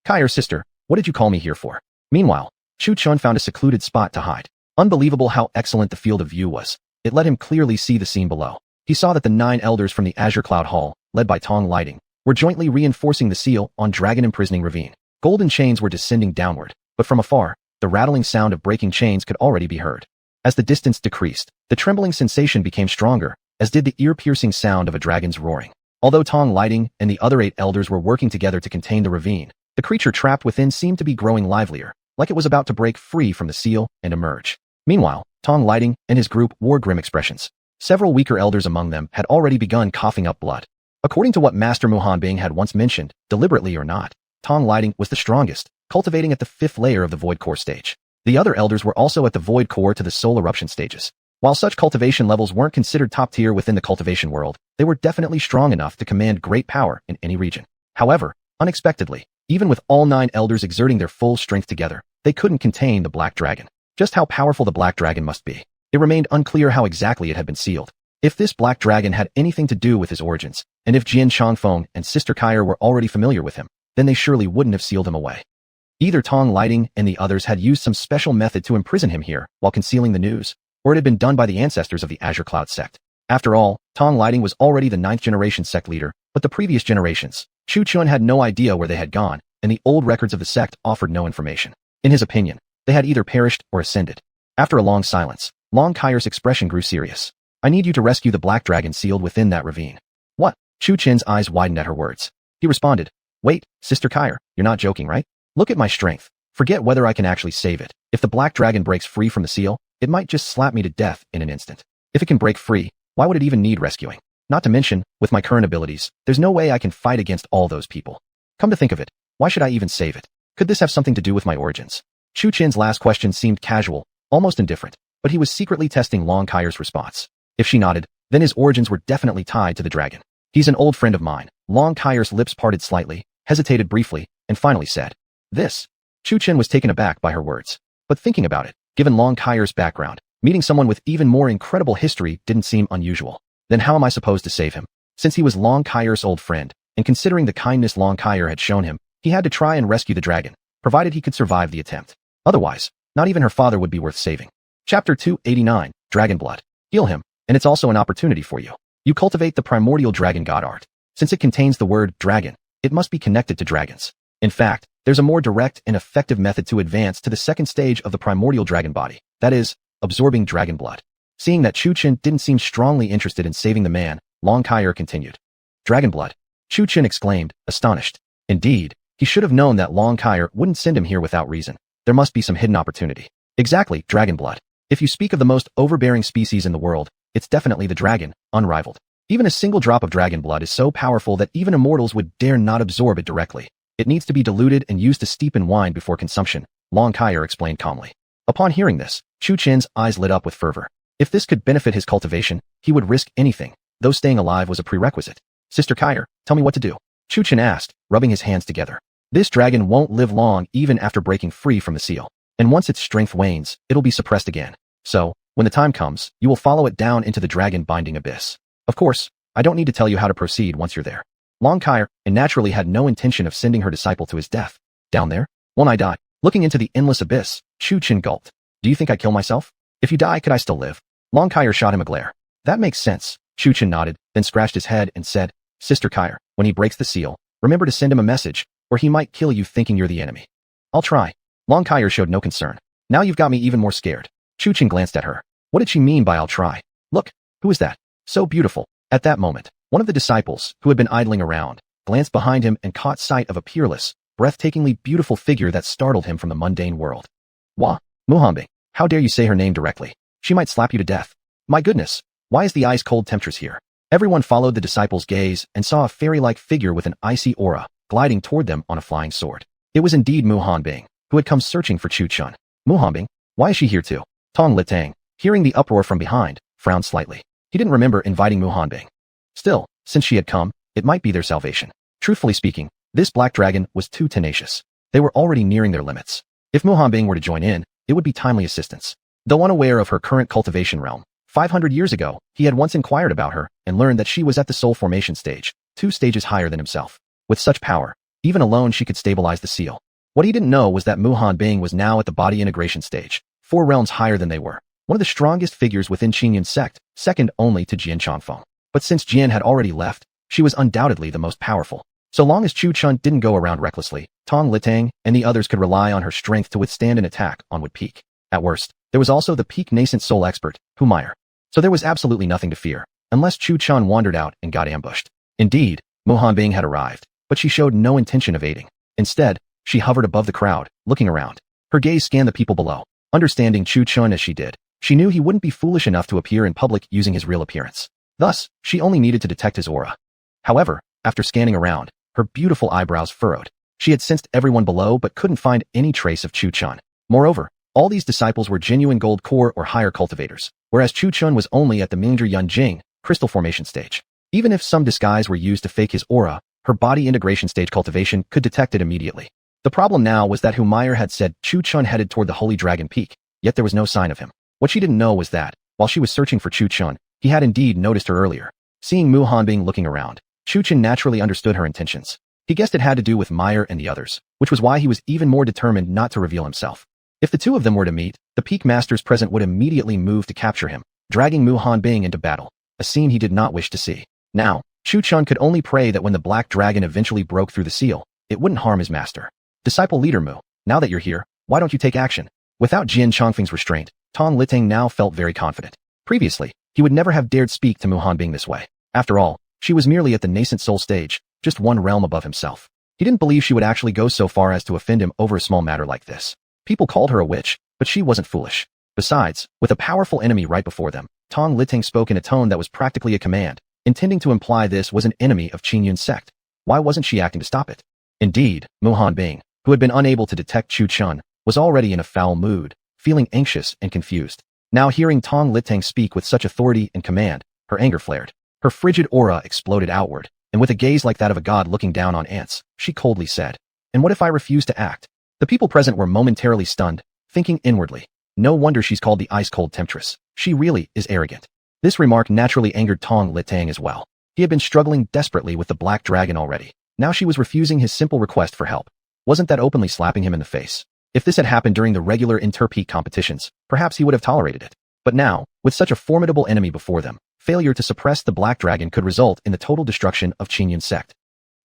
Kai'r sister, what did you call me here for? Meanwhile, Chu Chun found a secluded spot to hide. Unbelievable how excellent the field of view was. It let him clearly see the scene below. He saw that the 9 elders from the Azure Cloud Hall, led by Tong Lighting, were jointly reinforcing the seal on Dragon Imprisoning Ravine. Golden chains were descending downward, but from afar, the rattling sound of breaking chains could already be heard. As the distance decreased, the trembling sensation became stronger, as did the ear-piercing sound of a dragon's roaring. Although Tong Lighting and the other 8 elders were working together to contain the ravine, the creature trapped within seemed to be growing livelier, like it was about to break free from the seal and emerge. Meanwhile, Tong Lighting and his group wore grim expressions. Several weaker elders among them had already begun coughing up blood. According to what Master Muhanbing had once mentioned, deliberately or not, Tong Lighting was the strongest, cultivating at the 5th layer of the Void Core stage. The other elders were also at the Void Core to the Soul Eruption stages. While such cultivation levels weren't considered top tier within the cultivation world, they were definitely strong enough to command great power in any region. However, unexpectedly, even with all 9 elders exerting their full strength together, they couldn't contain the Black Dragon. Just how powerful the Black Dragon must be. It remained unclear how exactly it had been sealed. If this Black Dragon had anything to do with his origins, and if Jian Changfeng and Sister Kai'r were already familiar with him, then they surely wouldn't have sealed him away. Either Tong Lighting and the others had used some special method to imprison him here while concealing the news, or it had been done by the ancestors of the Azure Cloud sect. After all, Tong Lighting was already the 9th generation sect leader, but the previous generations, Chu Chun had no idea where they had gone, and the old records of the sect offered no information. In his opinion, they had either perished or ascended. After a long silence, Long Kai'R's expression grew serious. I need you to rescue the Black Dragon sealed within that ravine. What? Chu Chin's eyes widened at her words. He responded, wait, Sister Kai'r, you're not joking, right? Look at my strength. Forget whether I can actually save it. If the Black Dragon breaks free from the seal, it might just slap me to death in an instant. If it can break free, why would it even need rescuing? Not to mention, with my current abilities, there's no way I can fight against all those people. Come to think of it, why should I even save it? Could this have something to do with my origins? Chu Chin's last question seemed casual, almost indifferent, but he was secretly testing Long Kai'R's response. If she nodded, then his origins were definitely tied to the dragon. He's an old friend of mine. Long Kai'R's lips parted slightly, hesitated briefly, and finally said, this. Chu Chin was taken aback by her words. But thinking about it, given Long Kai'R's background, meeting someone with even more incredible history didn't seem unusual. Then how am I supposed to save him? Since he was Long Kai'R's old friend, and considering the kindness Long Kai'R had shown him, he had to try and rescue the dragon, provided he could survive the attempt. Otherwise, not even her father would be worth saving. Chapter 289, Dragon Blood. Heal him, and it's also an opportunity for you. You cultivate the primordial dragon god art. Since it contains the word dragon, it must be connected to dragons. In fact, there's a more direct and effective method to advance to the second stage of the primordial dragon body, that is, absorbing dragon blood. Seeing that Chu Chin didn't seem strongly interested in saving the man, Long Kai'R continued. Dragon blood. Chu Chin exclaimed, astonished. Indeed, he should have known that Long Kai'R wouldn't send him here without reason. There must be some hidden opportunity. Exactly, dragon blood. If you speak of the most overbearing species in the world, it's definitely the dragon, unrivaled. Even a single drop of dragon blood is so powerful that even immortals would dare not absorb it directly. It needs to be diluted and used to steep in wine before consumption, Long Kai'R explained calmly. Upon hearing this, Chu Chin's eyes lit up with fervor. If this could benefit his cultivation, he would risk anything, though staying alive was a prerequisite. Sister Kai'R, tell me what to do. Chu Chin asked, rubbing his hands together. This dragon won't live long even after breaking free from the seal. And once its strength wanes, it'll be suppressed again. So, when the time comes, you will follow it down into the dragon-binding abyss. Of course, I don't need to tell you how to proceed once you're there. Long Kai'R naturally had no intention of sending her disciple to his death. Down there? Won't I die? Looking into the endless abyss, Chu Chin gulped. Do you think I'd kill myself? If you die, could I still live? Long Kai'R shot him a glare. That makes sense. Chu Chin nodded, then scratched his head and said, Sister Kai'R, when he breaks the seal, remember to send him a message, or he might kill you thinking you're the enemy. I'll try. Long Kai'R showed no concern. Now you've got me even more scared. Chu Chin glanced at her. What did she mean by I'll try? Look, who is that? So beautiful. At that moment, one of the disciples, who had been idling around, glanced behind him and caught sight of a peerless, breathtakingly beautiful figure that startled him from the mundane world. Wah, Muhanbing, how dare you say her name directly? She might slap you to death. My goodness, why is the ice-cold temptress here? Everyone followed the disciples' gaze and saw a fairy-like figure with an icy aura gliding toward them on a flying sword. It was indeed Mu Hanbing, who had come searching for Chu Chun. Mu Hanbing? Why is she here too? Tong Litang, hearing the uproar from behind, frowned slightly. He didn't remember inviting Mu Hanbing. Still, since she had come, it might be their salvation. Truthfully speaking, this black dragon was too tenacious. They were already nearing their limits. If Mu Hanbing were to join in, it would be timely assistance. Though unaware of her current cultivation realm, 500 years ago, he had once inquired about her and learned that she was at the soul formation stage, 2 stages higher than himself. With such power, even alone she could stabilize the seal. What he didn't know was that Mu Hanbing was now at the body integration stage, 4 realms higher than they were. One of the strongest figures within Qingyun's sect, second only to Jian Changfeng. But since Jian had already left, she was undoubtedly the most powerful. So long as Chu Chun didn't go around recklessly, Tong Litang and the others could rely on her strength to withstand an attack on would peak. At worst, there was also the peak nascent soul expert, Humiliation. So there was absolutely nothing to fear, unless Chu Chun wandered out and got ambushed. Indeed, Mu Hanbing had arrived, but she showed no intention of aiding. Instead, she hovered above the crowd, looking around. Her gaze scanned the people below. Understanding Chu Chun as she did, she knew he wouldn't be foolish enough to appear in public using his real appearance. Thus, she only needed to detect his aura. However, after scanning around, her beautiful eyebrows furrowed. She had sensed everyone below but couldn't find any trace of Chu Chun. Moreover, all these disciples were genuine gold core or higher cultivators, whereas Chu Chun was only at the Mingzhi Yunjing, crystal formation stage. Even if some disguise were used to fake his aura, her body integration stage cultivation could detect it immediately. The problem now was that Humiliation had said Chu Chun headed toward the Holy Dragon Peak, yet there was no sign of him. What she didn't know was that, while she was searching for Chu Chun, he had indeed noticed her earlier. Seeing Mu Hanbing looking around, Chu Chun naturally understood her intentions. He guessed it had to do with Meyer and the others, which was why he was even more determined not to reveal himself. If the two of them were to meet, the peak masters present would immediately move to capture him, dragging Mu Hanbing into battle, a scene he did not wish to see. Now, Chu Chun could only pray that when the black dragon eventually broke through the seal, it wouldn't harm his master. Disciple leader Mu, now that you're here, why don't you take action? Without Jian Changfeng's restraint, Tong Litang now felt very confident. Previously, he would never have dared speak to Mu Hanbing this way. After all, she was merely at the nascent soul stage, just one realm above himself. He didn't believe she would actually go so far as to offend him over a small matter like this. People called her a witch, but she wasn't foolish. Besides, with a powerful enemy right before them, Tong Litang spoke in a tone that was practically a command, intending to imply this was an enemy of Qingyun's sect. Why wasn't she acting to stop it? Indeed, Mu Hanbing, who had been unable to detect Chu Chun, was already in a foul mood, feeling anxious and confused. Now hearing Tong Litang speak with such authority and command, her anger flared. Her frigid aura exploded outward, and with a gaze like that of a god looking down on ants, she coldly said, "And what if I refuse to act?" The people present were momentarily stunned, thinking inwardly, no wonder she's called the ice-cold temptress. She really is arrogant. This remark naturally angered Tong Litang as well. He had been struggling desperately with the black dragon already. Now she was refusing his simple request for help. Wasn't that openly slapping him in the face? If this had happened during the regular inter-peak competitions, perhaps he would have tolerated it. But now, with such a formidable enemy before them, failure to suppress the black dragon could result in the total destruction of Qingyun's sect.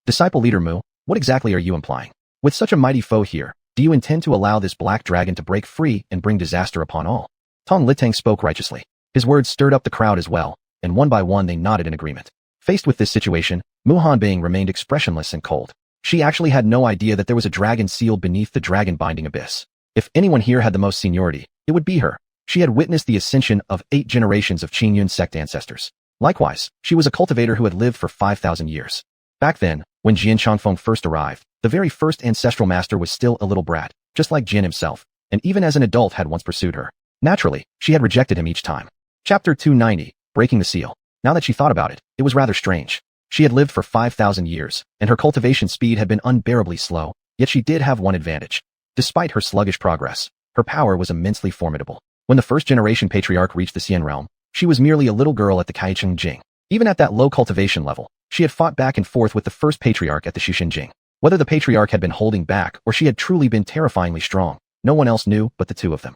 Disciple leader Mu, what exactly are you implying? With such a mighty foe here, do you intend to allow this black dragon to break free and bring disaster upon all? Tong Litang spoke righteously. His words stirred up the crowd as well, and one by one they nodded in agreement. Faced with this situation, Mu Hanbing remained expressionless and cold. She actually had no idea that there was a dragon sealed beneath the dragon-binding abyss. If anyone here had the most seniority, it would be her. She had witnessed the ascension of 8 generations of Qingyun sect ancestors. Likewise, she was a cultivator who had lived for 5,000 years. Back then, when Jian Changfeng first arrived, the very first ancestral master was still a little brat, just like Jian himself, and even as an adult had once pursued her. Naturally, she had rejected him each time. Chapter 290, Breaking the Seal. Now that she thought about it, it was rather strange. She had lived for 5,000 years, and her cultivation speed had been unbearably slow, yet she did have one advantage. Despite her sluggish progress, her power was immensely formidable. When the first-generation patriarch reached the Xian realm, she was merely a little girl at the Kaicheng Jing. Even at that low cultivation level, she had fought back and forth with the first patriarch at the Shushen Jing. Whether the patriarch had been holding back or she had truly been terrifyingly strong, no one else knew but the two of them.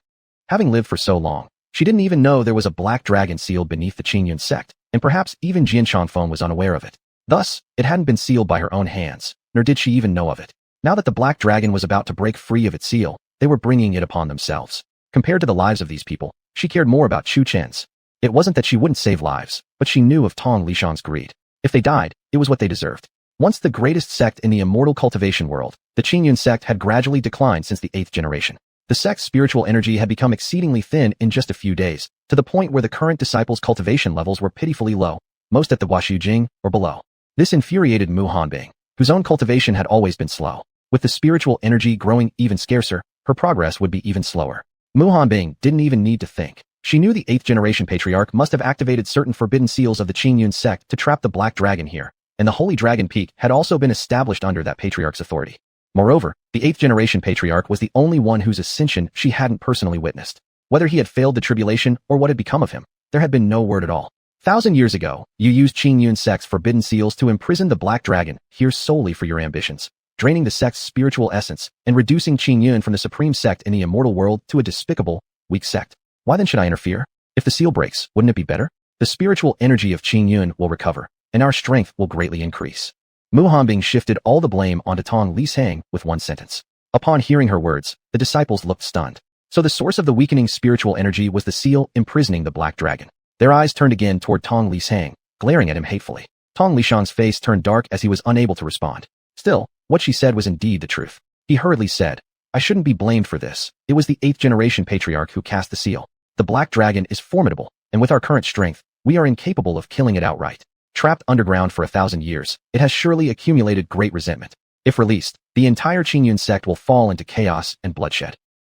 Having lived for so long, she didn't even know there was a black dragon sealed beneath the Qingyun sect, and perhaps even Jian Changfeng was unaware of it. Thus, it hadn't been sealed by her own hands, nor did she even know of it. Now that the black dragon was about to break free of its seal, they were bringing it upon themselves. Compared to the lives of these people, she cared more about Chu Chen's. It wasn't that she wouldn't save lives, but she knew of Tong Lishang's greed. If they died, it was what they deserved. Once the greatest sect in the immortal cultivation world, the Qingyun sect had gradually declined since the 8th generation. The sect's spiritual energy had become exceedingly thin in just a few days, to the point where the current disciples' cultivation levels were pitifully low. most at the Guashu Jing or below. This infuriated Mu Hanbing, whose own cultivation had always been slow. With the spiritual energy growing even scarcer, her progress would be even slower. Mu Hanbing didn't even need to think. She knew the 8th generation patriarch must have activated certain forbidden seals of the Qingyun sect to trap the Black Dragon here, and the Holy Dragon Peak had also been established under that patriarch's authority. Moreover, the 8th generation patriarch was the only one whose ascension she hadn't personally witnessed. Whether he had failed the tribulation or what had become of him, there had been no word at all. 1,000 years ago, you used Qingyun sect's forbidden seals to imprison the Black Dragon here solely for your ambitions, draining the sect's spiritual essence and reducing Qingyun from the supreme sect in the immortal world to a despicable, weak sect. Why then should I interfere? If the seal breaks, wouldn't it be better? The spiritual energy of Qingyun will recover, and our strength will greatly increase. Mu Hanbing shifted all the blame onto Tong Lisheng with one sentence. Upon hearing her words, the disciples looked stunned. So the source of the weakening spiritual energy was the seal imprisoning the Black Dragon. Their eyes turned again toward Tong Lisheng, glaring at him hatefully. Tong Lisheng's face turned dark as he was unable to respond. Still, what she said was indeed the truth. He hurriedly said, I shouldn't be blamed for this. It was the 8th generation patriarch who cast the seal. The Black Dragon is formidable, and with our current strength, we are incapable of killing it outright. Trapped underground for 1,000 years, it has surely accumulated great resentment. If released, the entire Qingyun sect will fall into chaos and bloodshed.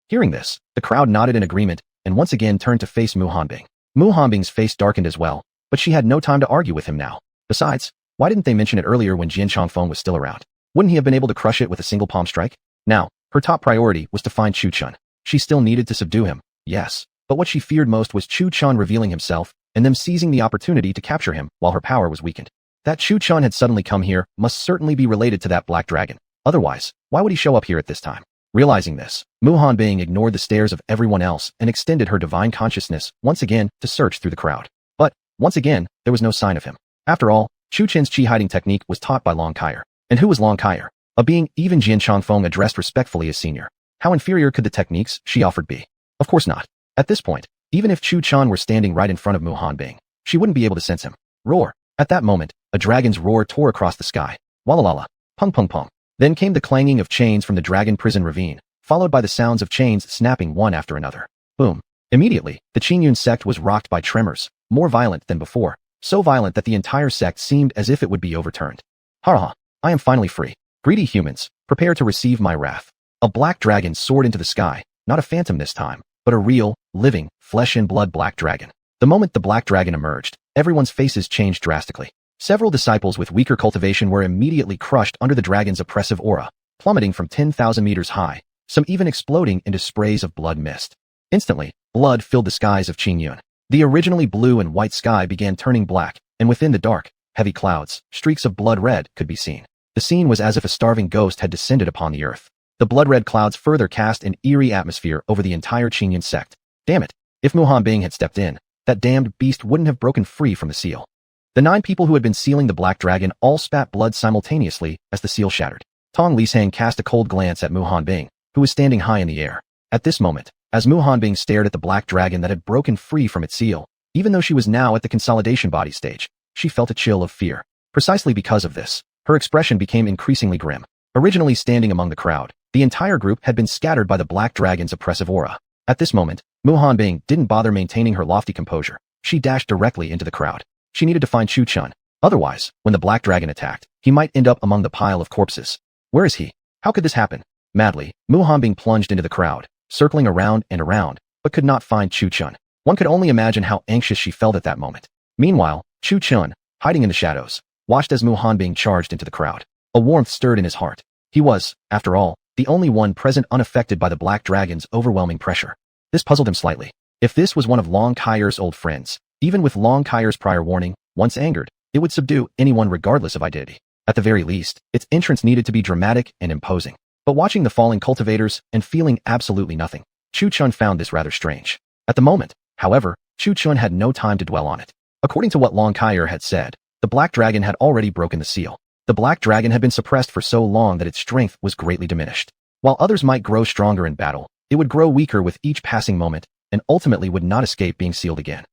Hearing this, the crowd nodded in agreement and once again turned to face Mu Hanbing. Mu Hanbing's face darkened as well, but she had no time to argue with him now. Besides, why didn't they mention it earlier when Jian Chongfeng was still around? Wouldn't he have been able to crush it with a single palm strike? Now, her top priority was to find Chu Chun. She still needed to subdue him, yes, but what she feared most was Chu Chun revealing himself and them seizing the opportunity to capture him while her power was weakened. That Chu Chun had suddenly come here must certainly be related to that Black Dragon. Otherwise, why would he show up here at this time? Realizing this, Mu Hanbing ignored the stares of everyone else and extended her divine consciousness once again to search through the crowd. But, once again, there was no sign of him. After all, Chu Chen's chi hiding technique was taught by Long Kair. And who was Long Kair? A being even Jian Chongfeng addressed respectfully as senior. How inferior could the techniques she offered be? Of course not. At this point, even if Chu Chun were standing right in front of Mu Hanbing, she wouldn't be able to sense him. Roar. At that moment, a dragon's roar tore across the sky. Walalala. Pung pung pung. Then came the clanging of chains from the dragon prison ravine, followed by the sounds of chains snapping one after another. Boom. Immediately, the Qingyun sect was rocked by tremors, more violent than before, so violent that the entire sect seemed as if it would be overturned. Ha ha. I am finally free. Greedy humans, prepare to receive my wrath. A black dragon soared into the sky, not a phantom this time, but a real, living, flesh and blood black dragon. The moment the black dragon emerged, everyone's faces changed drastically. Several disciples with weaker cultivation were immediately crushed under the dragon's oppressive aura, plummeting from 10,000 meters high, some even exploding into sprays of blood mist. Instantly, blood filled the skies of Qingyun. The originally blue and white sky began turning black, and within the dark, heavy clouds, streaks of blood red could be seen. The scene was as if a starving ghost had descended upon the earth. The blood-red clouds further cast an eerie atmosphere over the entire Qingyun sect. Damn it, if Mu Hanbing had stepped in, that damned beast wouldn't have broken free from the seal. The 9 people who had been sealing the black dragon all spat blood simultaneously as the seal shattered. Tong Lisheng cast a cold glance at Mu Hanbing, who was standing high in the air. At this moment, as Mu Hanbing stared at the black dragon that had broken free from its seal, even though she was now at the consolidation body stage, she felt a chill of fear. Precisely because of this, her expression became increasingly grim. Originally standing among the crowd, the entire group had been scattered by the black dragon's oppressive aura. At this moment, Mu Hanbing didn't bother maintaining her lofty composure. She dashed directly into the crowd. She needed to find Chu Chun. Otherwise, when the black dragon attacked, he might end up among the pile of corpses. Where is he? How could this happen? Madly, Mu Hanbing plunged into the crowd, circling around and around, but could not find Chu Chun. One could only imagine how anxious she felt at that moment. Meanwhile, Chu Chun, hiding in the shadows, watched as Mu Hanbing charged into the crowd. A warmth stirred in his heart. He was, after all, the only one present unaffected by the black dragon's overwhelming pressure. This puzzled him slightly. If this was one of Long Kair's old friends, even with Long Kair's prior warning, once angered, it would subdue anyone regardless of identity. At the very least, its entrance needed to be dramatic and imposing. But watching the falling cultivators and feeling absolutely nothing, Chu Chun found this rather strange. At the moment, however, Chu Chun had no time to dwell on it. According to what Long Kair had said, the black dragon had already broken the seal. The black dragon had been suppressed for so long that its strength was greatly diminished. While others might grow stronger in battle, it would grow weaker with each passing moment, and ultimately would not escape being sealed again.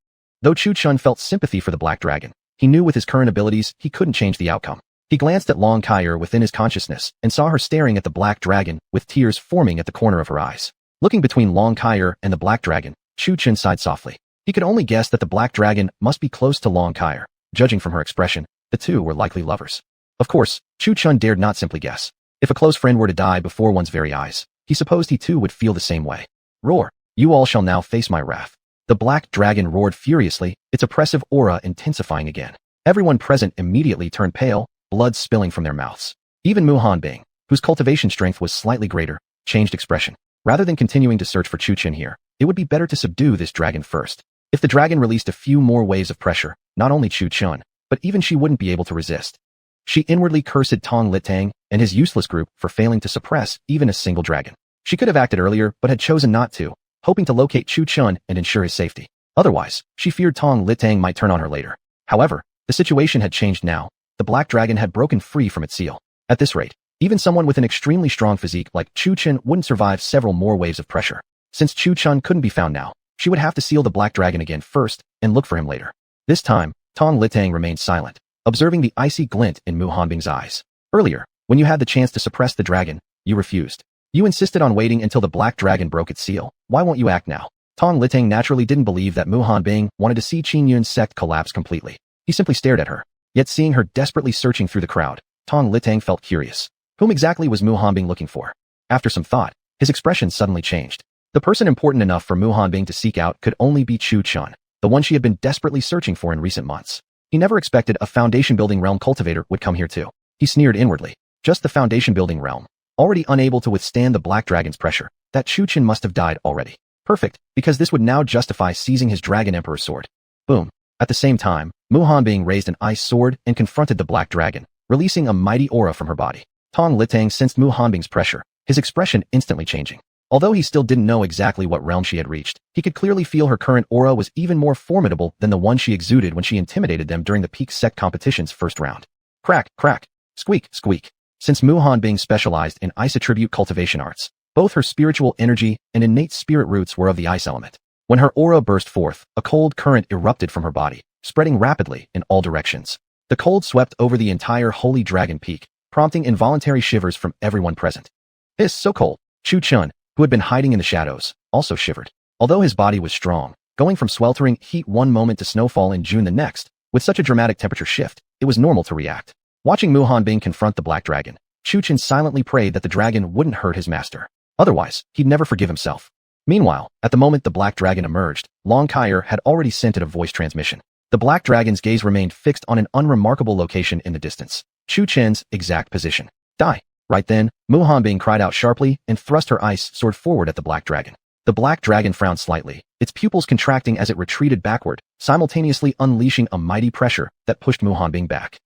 Though Chu Chun felt sympathy for the black dragon, he knew with his current abilities he couldn't change the outcome. He glanced at Long Kair within his consciousness and saw her staring at the black dragon with tears forming at the corner of her eyes. Looking between Long Kair and the black dragon, Chu Chun sighed softly. He could only guess that the black dragon must be close to Long Kair. Judging from her expression, the two were likely lovers. Of course, Chu Chun dared not simply guess. If a close friend were to die before one's very eyes, he supposed he too would feel the same way. Roar! You all shall now face my wrath. The black dragon roared furiously, its oppressive aura intensifying again. Everyone present immediately turned pale, blood spilling from their mouths. Even Mu Hanbing, whose cultivation strength was slightly greater, changed expression. Rather than continuing to search for Chu Chun here, it would be better to subdue this dragon first. If the dragon released a few more waves of pressure, not only Chu Chun, but even she wouldn't be able to resist. She inwardly cursed Tong Litang and his useless group for failing to suppress even a single dragon. She could have acted earlier but had chosen not to, hoping to locate Chu Chun and ensure his safety. Otherwise, she feared Tong Litang might turn on her later. However, the situation had changed now. The black dragon had broken free from its seal. At this rate, even someone with an extremely strong physique like Chu Chun wouldn't survive several more waves of pressure. Since Chu Chun couldn't be found now, she would have to seal the black dragon again first and look for him later. This time, Tong Litang remained silent, observing the icy glint in Mu Hanbing's eyes. Earlier, when you had the chance to suppress the dragon, you refused. You insisted on waiting until the black dragon broke its seal. Why won't you act now? Tong Litang naturally didn't believe that Mu Hanbing wanted to see Qin Yun's sect collapse completely. He simply stared at her. Yet seeing her desperately searching through the crowd, Tong Litang felt curious. Whom exactly was Mu Hanbing looking for? After some thought, his expression suddenly changed. The person important enough for Mu Hanbing to seek out could only be Chu Chun, the one she had been desperately searching for in recent months. He never expected a foundation-building realm cultivator would come here too. He sneered inwardly. Just the foundation-building realm. Already unable to withstand the black dragon's pressure, that Chu Chun must have died already. Perfect, because this would now justify seizing his Dragon Emperor's sword. Boom. At the same time, Mu Hanbing raised an ice sword and confronted the black dragon, releasing a mighty aura from her body. Tong Litang sensed Mu Hanbing's pressure, his expression instantly changing. Although he still didn't know exactly what realm she had reached, he could clearly feel her current aura was even more formidable than the one she exuded when she intimidated them during the peak sect competition's first round. Crack, crack, squeak, squeak. Since Mu Hanbing specialized in ice attribute cultivation arts, both her spiritual energy and innate spirit roots were of the ice element. When her aura burst forth, a cold current erupted from her body, spreading rapidly in all directions. The cold swept over the entire Holy Dragon Peak, prompting involuntary shivers from everyone present. Hiss, so cold. Chu Chun, who had been hiding in the shadows, also shivered. Although his body was strong, going from sweltering heat one moment to snowfall in June the next, with such a dramatic temperature shift, it was normal to react. Watching Mu Hanbing confront the black dragon, Chu Chun silently prayed that the dragon wouldn't hurt his master. Otherwise, he'd never forgive himself. Meanwhile, at the moment the black dragon emerged, Long Kaier had already sent it a voice transmission. The black dragon's gaze remained fixed on an unremarkable location in the distance. Chu Chun's exact position. Die. Right then, Mu Hanbing cried out sharply and thrust her ice sword forward at the black dragon. The black dragon frowned slightly, its pupils contracting as it retreated backward, simultaneously unleashing a mighty pressure that pushed Mu Hanbing back.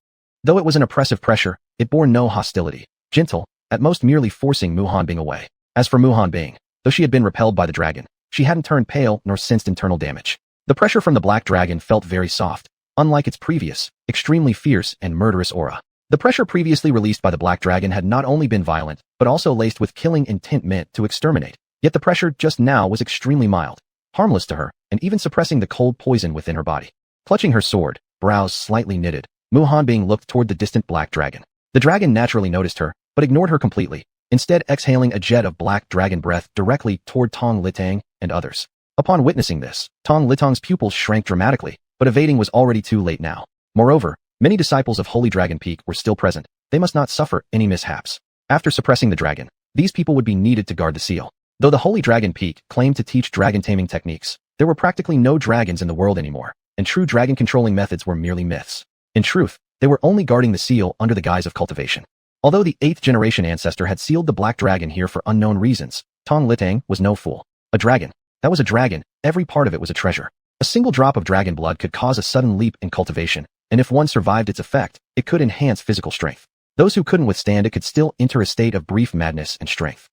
Though it was an oppressive pressure, it bore no hostility. Gentle, at most merely forcing Mu Hanbing away. As for Mu Hanbing, though she had been repelled by the dragon, she hadn't turned pale nor sensed internal damage. The pressure from the black dragon felt very soft, unlike its previous, extremely fierce and murderous aura. The pressure previously released by the black dragon had not only been violent, but also laced with killing intent meant to exterminate. Yet the pressure just now was extremely mild, harmless to her, and even suppressing the cold poison within her body. Clutching her sword, brows slightly knitted, Mu Hanbing looked toward the distant black dragon. The dragon naturally noticed her, but ignored her completely, instead exhaling a jet of black dragon breath directly toward Tong Litang and others. Upon witnessing this, Tong Litang's pupils shrank dramatically, but evading was already too late now. Moreover, many disciples of Holy Dragon Peak were still present. They must not suffer any mishaps. After suppressing the dragon, these people would be needed to guard the seal. Though the Holy Dragon Peak claimed to teach dragon taming techniques, there were practically no dragons in the world anymore, and true dragon controlling methods were merely myths. In truth, they were only guarding the seal under the guise of cultivation. Although the 8th generation ancestor had sealed the black dragon here for unknown reasons, Tong Litang was no fool. A dragon. That was a dragon, every part of it was a treasure. A single drop of dragon blood could cause a sudden leap in cultivation, and if one survived its effect, it could enhance physical strength. Those who couldn't withstand it could still enter a state of brief madness and strength.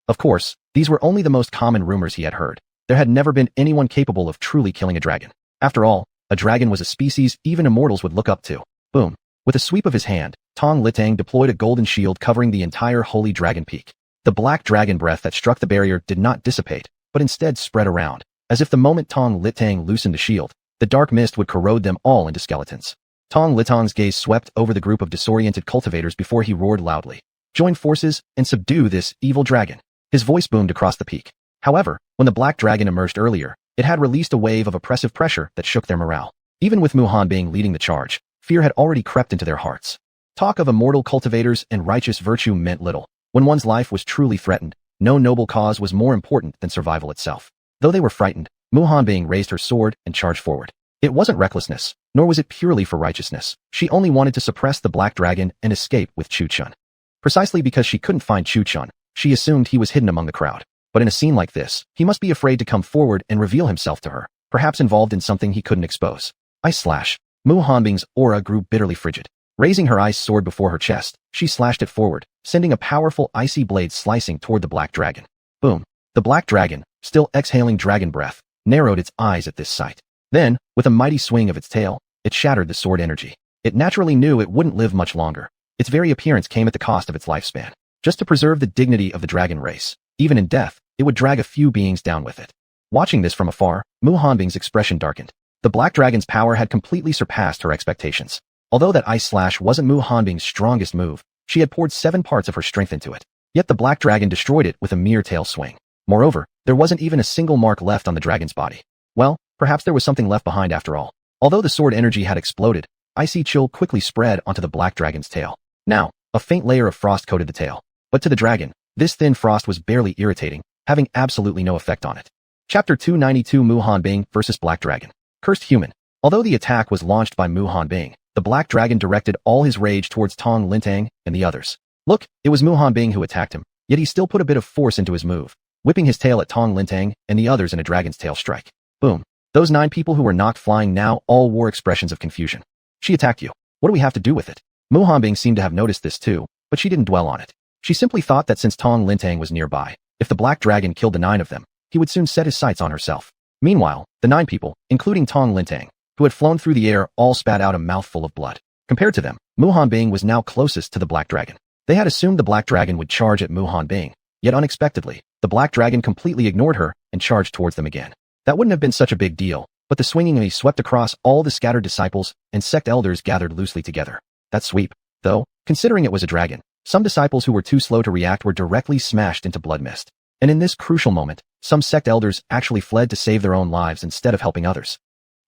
Of course, these were only the most common rumors he had heard. There had never been anyone capable of truly killing a dragon. After all, a dragon was a species even immortals would look up to. Boom. With a sweep of his hand, Tong Litang deployed a golden shield covering the entire Holy Dragon Peak. The black dragon breath that struck the barrier did not dissipate, but instead spread around, as if the moment Tong Litang loosened the shield, the dark mist would corrode them all into skeletons. Tong Litang's gaze swept over the group of disoriented cultivators before he roared loudly. Join forces and subdue this evil dragon. His voice boomed across the peak. However, when the black dragon emerged earlier, it had released a wave of oppressive pressure that shook their morale. Even with Mu Hanbing leading the charge, fear had already crept into their hearts. Talk of immortal cultivators and righteous virtue meant little. When one's life was truly threatened, no noble cause was more important than survival itself. Though they were frightened, Mu Hanbing raised her sword and charged forward. It wasn't recklessness, nor was it purely for righteousness. She only wanted to suppress the Black Dragon and escape with Chu Chun. Precisely because she couldn't find Chu Chun, she assumed he was hidden among the crowd. But in a scene like this, he must be afraid to come forward and reveal himself to her, perhaps involved in something he couldn't expose. Ice slash. Mu Hanbing's aura grew bitterly frigid. Raising her ice sword before her chest, she slashed it forward, sending a powerful icy blade slicing toward the Black Dragon. Boom. The Black Dragon, still exhaling dragon breath, narrowed its eyes at this sight. Then, with a mighty swing of its tail, it shattered the sword energy. It naturally knew it wouldn't live much longer. Its very appearance came at the cost of its lifespan. Just to preserve the dignity of the dragon race, even in death, it would drag a few beings down with it. Watching this from afar, Mu Hanbing's expression darkened. The Black Dragon's power had completely surpassed her expectations. Although that ice slash wasn't Mu Hanbing's strongest move, she had poured 7 parts of her strength into it. Yet the Black Dragon destroyed it with a mere tail swing. Moreover, there wasn't even a single mark left on the dragon's body. Well, perhaps there was something left behind after all. Although the sword energy had exploded, icy chill quickly spread onto the Black Dragon's tail. Now, a faint layer of frost coated the tail. But to the dragon, this thin frost was barely irritating, having absolutely no effect on it. Chapter 292 Mu Hanbing vs. Black Dragon. Cursed Human. Although the attack was launched by Mu Hanbing, the Black Dragon directed all his rage towards Tong Lintang and the others. Look, it was Mu Hanbing who attacked him, yet he still put a bit of force into his move, whipping his tail at Tong Lintang and the others in a dragon's tail strike. Boom. Those 9 people who were knocked flying now all wore expressions of confusion. She attacked you. What do we have to do with it? Mu Hanbing seemed to have noticed this too, but she didn't dwell on it. She simply thought that since Tong Lintang was nearby, if the Black Dragon killed the 9 of them, he would soon set his sights on herself. Meanwhile, the 9 people, including Tong Lintang, who had flown through the air, all spat out a mouthful of blood. Compared to them, Mu Hanbing was now closest to the Black Dragon. They had assumed the Black Dragon would charge at Mu Hanbing, yet unexpectedly, the Black Dragon completely ignored her and charged towards them again. That wouldn't have been such a big deal, but the swinging knee swept across all the scattered disciples and sect elders gathered loosely together. That sweep, though, considering it was a dragon, some disciples who were too slow to react were directly smashed into blood mist. And in this crucial moment, some sect elders actually fled to save their own lives instead of helping others.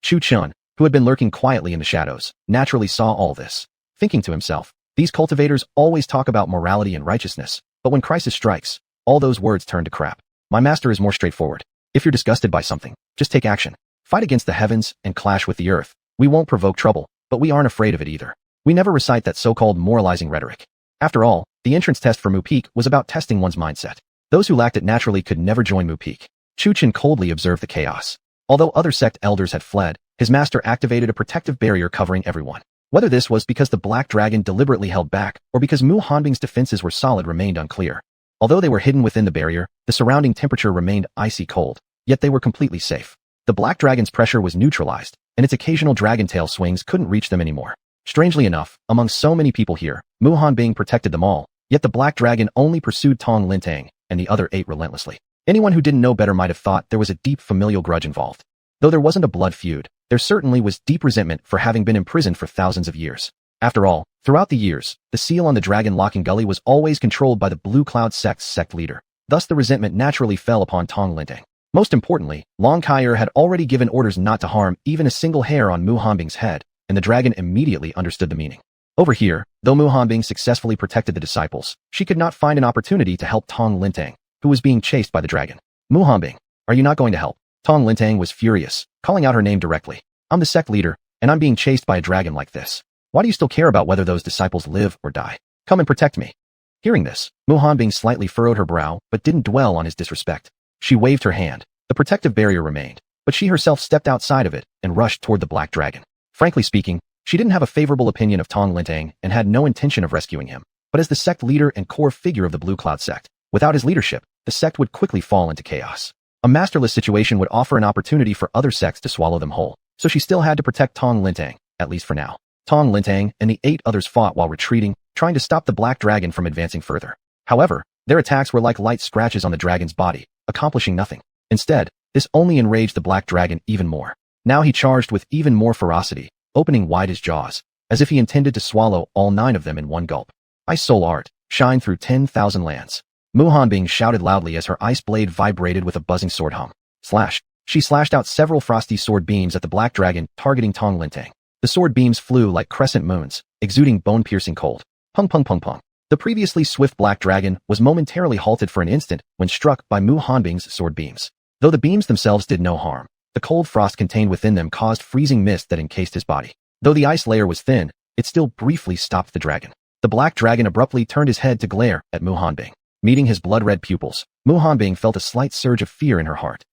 Chu Chun, who had been lurking quietly in the shadows, naturally saw all this. Thinking to himself, these cultivators always talk about morality and righteousness, but when crisis strikes, all those words turn to crap. My master is more straightforward. If you're disgusted by something, just take action. Fight against the heavens and clash with the earth. We won't provoke trouble, but we aren't afraid of it either. We never recite that so-called moralizing rhetoric. After all, the entrance test for Mu Peak was about testing one's mindset. Those who lacked it naturally could never join Mu Peak. Chu Chun coldly observed the chaos. Although other sect elders had fled, his master activated a protective barrier covering everyone. Whether this was because the Black Dragon deliberately held back or because Mu Hanbing's defenses were solid remained unclear. Although they were hidden within the barrier, the surrounding temperature remained icy cold, yet they were completely safe. The Black Dragon's pressure was neutralized, and its occasional dragon tail swings couldn't reach them anymore. Strangely enough, among so many people here, Mu Hanbing protected them all, yet the Black Dragon only pursued Tong Lintang and the other 8 relentlessly. Anyone who didn't know better might have thought there was a deep familial grudge involved. Though there wasn't a blood feud, there certainly was deep resentment for having been imprisoned for thousands of years. After all, throughout the years, the seal on the dragon locking gully was always controlled by the Blue Cloud sect's sect leader. Thus the resentment naturally fell upon Tong Lintang. Most importantly, Long Kaier had already given orders not to harm even a single hair on Mu Hanbing's head, and the dragon immediately understood the meaning. Over here, though Mu Hanbing successfully protected the disciples, she could not find an opportunity to help Tong Lintang, who was being chased by the dragon. Mu Hanbing, are you not going to help? Tong Lintang was furious, calling out her name directly. I'm the sect leader, and I'm being chased by a dragon like this. Why do you still care about whether those disciples live or die? Come and protect me. Hearing this, Mu Hanbing slightly furrowed her brow but didn't dwell on his disrespect. She waved her hand. The protective barrier remained, but she herself stepped outside of it and rushed toward the Black Dragon. Frankly speaking, she didn't have a favorable opinion of Tong Lintang and had no intention of rescuing him. But as the sect leader and core figure of the Blue Cloud sect, without his leadership, the sect would quickly fall into chaos. A masterless situation would offer an opportunity for other sects to swallow them whole, so she still had to protect Tong Lintang, at least for now. Tong Lintang and the 8 others fought while retreating, trying to stop the Black Dragon from advancing further. However, their attacks were like light scratches on the dragon's body, accomplishing nothing. Instead, this only enraged the Black Dragon even more. Now he charged with even more ferocity, opening wide his jaws, as if he intended to swallow all 9 of them in one gulp. Ice Soul Art, shine through 10,000 lands. Mu Hanbing shouted loudly as her ice blade vibrated with a buzzing sword hum. Slash. She slashed out several frosty sword beams at the black dragon, targeting Tong Lintang. The sword beams flew like crescent moons, exuding bone-piercing cold. Pung pung pung pung. The previously swift black dragon was momentarily halted for an instant when struck by Mu Hanbing's sword beams. Though the beams themselves did no harm, the cold frost contained within them caused freezing mist that encased his body. Though the ice layer was thin, it still briefly stopped the dragon. The black dragon abruptly turned his head to glare at Mu Hanbing. Meeting his blood-red pupils, Mu Hanbing felt a slight surge of fear in her heart.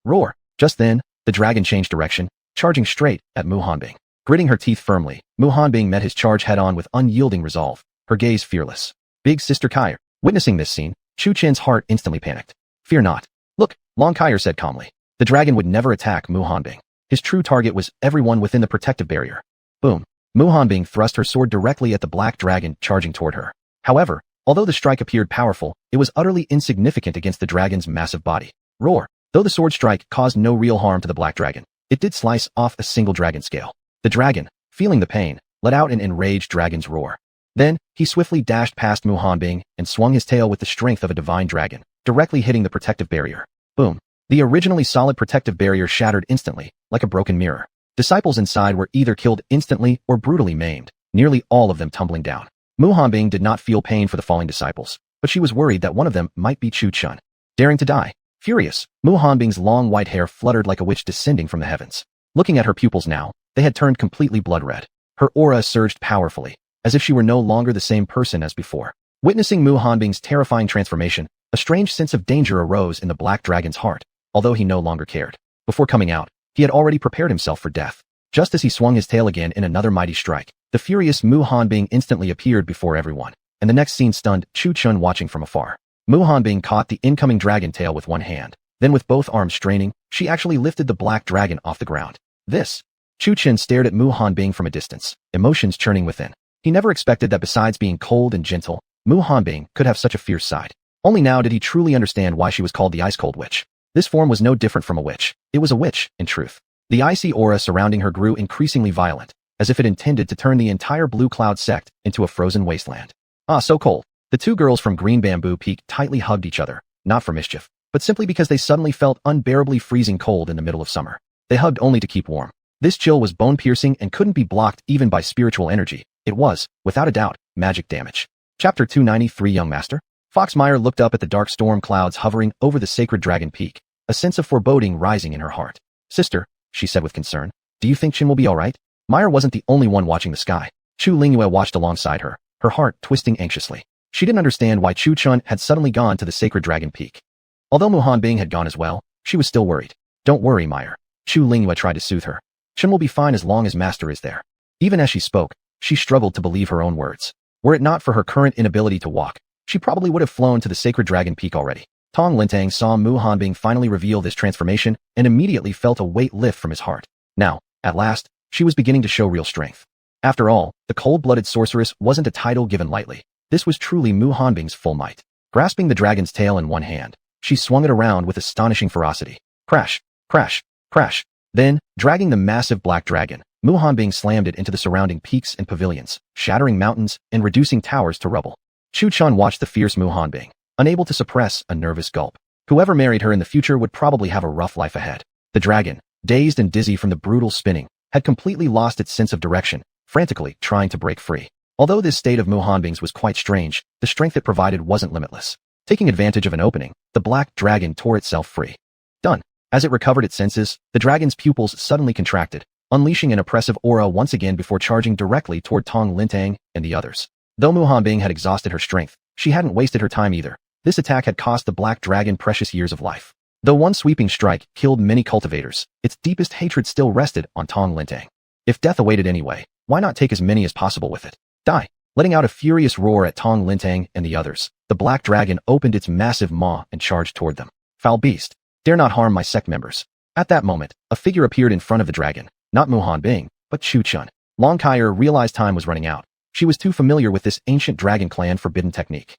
Roar! Just then, the dragon changed direction, charging straight at Mu Hanbing. Gritting her teeth firmly, Mu Hanbing met his charge head-on with unyielding resolve, her gaze fearless. Big Sister Kyre. Witnessing this scene, Chu Chen's heart instantly panicked. Fear not. Look, Long Kyre said calmly. The dragon would never attack Mu Hanbing. His true target was everyone within the protective barrier. Boom. Mu Hanbing thrust her sword directly at the black dragon charging toward her. However, although the strike appeared powerful, it was utterly insignificant against the dragon's massive body. Roar. Though the sword strike caused no real harm to the black dragon, it did slice off a single dragon scale. The dragon, feeling the pain, let out an enraged dragon's roar. Then, he swiftly dashed past Mu Hanbing and swung his tail with the strength of a divine dragon, directly hitting the protective barrier. Boom. The originally solid protective barrier shattered instantly, like a broken mirror. Disciples inside were either killed instantly or brutally maimed, nearly all of them tumbling down. Mu Hanbing did not feel pain for the falling disciples, but she was worried that one of them might be Chu Chun. Daring to die. Furious, Mu Hanbing's long white hair fluttered like a witch descending from the heavens. Looking at her pupils now, they had turned completely blood-red. Her aura surged powerfully, as if she were no longer the same person as before. Witnessing Mu Hanbing's terrifying transformation, a strange sense of danger arose in the black dragon's heart, although he no longer cared. Before coming out, he had already prepared himself for death. Just as he swung his tail again in another mighty strike, the furious Mu Hanbing instantly appeared before everyone, and the next scene stunned Chu Chun watching from afar. Mu Hanbing caught the incoming dragon tail with one hand, then with both arms straining, she actually lifted the black dragon off the ground. This. Chu Chun stared at Mu Hanbing from a distance, emotions churning within. He never expected that besides being cold and gentle, Mu Hanbing could have such a fierce side. Only now did he truly understand why she was called the Ice-Cold Witch. This form was no different from a witch. It was a witch, in truth. The icy aura surrounding her grew increasingly violent, as if it intended to turn the entire Blue Cloud sect into a frozen wasteland. Ah, so cold. The two girls from Green Bamboo Peak tightly hugged each other, not for mischief, but simply because they suddenly felt unbearably freezing cold in the middle of summer. They hugged only to keep warm. This chill was bone-piercing and couldn't be blocked even by spiritual energy. It was, without a doubt, magic damage. Chapter 293 Young Master. Foxmire looked up at the dark storm clouds hovering over the sacred dragon peak, a sense of foreboding rising in her heart. Sister, she said with concern, do you think Chin will be alright? Meyer wasn't the only one watching the sky. Chu Lingyue watched alongside her, her heart twisting anxiously. She didn't understand why Chu Chun had suddenly gone to the sacred dragon peak. Although Mu Hanbing had gone as well, she was still worried. Don't worry, Meyer. Chu Lingyue tried to soothe her. Chen will be fine as long as Master is there. Even as she spoke, she struggled to believe her own words. Were it not for her current inability to walk, she probably would have flown to the sacred dragon peak already. Tong Lintang saw Mu Hanbing finally reveal this transformation and immediately felt a weight lift from his heart. Now, at last, she was beginning to show real strength. After all, the cold-blooded sorceress wasn't a title given lightly. This was truly Mu Hanbing's full might. Grasping the dragon's tail in one hand, she swung it around with astonishing ferocity. Crash, crash, crash. Then, dragging the massive black dragon, Mu Hanbing slammed it into the surrounding peaks and pavilions, shattering mountains and reducing towers to rubble. Chu Chun watched the fierce Mu Hanbing, unable to suppress a nervous gulp. Whoever married her in the future would probably have a rough life ahead. The dragon, dazed and dizzy from the brutal spinning, had completely lost its sense of direction, frantically trying to break free. Although this state of Mu Hanbing's was quite strange, the strength it provided wasn't limitless. Taking advantage of an opening, the black dragon tore itself free. Done. As it recovered its senses, the dragon's pupils suddenly contracted, unleashing an oppressive aura once again before charging directly toward Tong Lintang and the others. Though Mu Hanbing had exhausted her strength, she hadn't wasted her time either. This attack had cost the black dragon precious years of life. Though one sweeping strike killed many cultivators, its deepest hatred still rested on Tong Lintang. If death awaited anyway, why not take as many as possible with it? Die! Letting out a furious roar at Tong Lintang and the others, the black dragon opened its massive maw and charged toward them. Foul beast! Dare not harm my sect members. At that moment, a figure appeared in front of the dragon, not Mu Hanbing, but Chu Chun. Long Kyre realized time was running out. She was too familiar with this ancient dragon clan forbidden technique.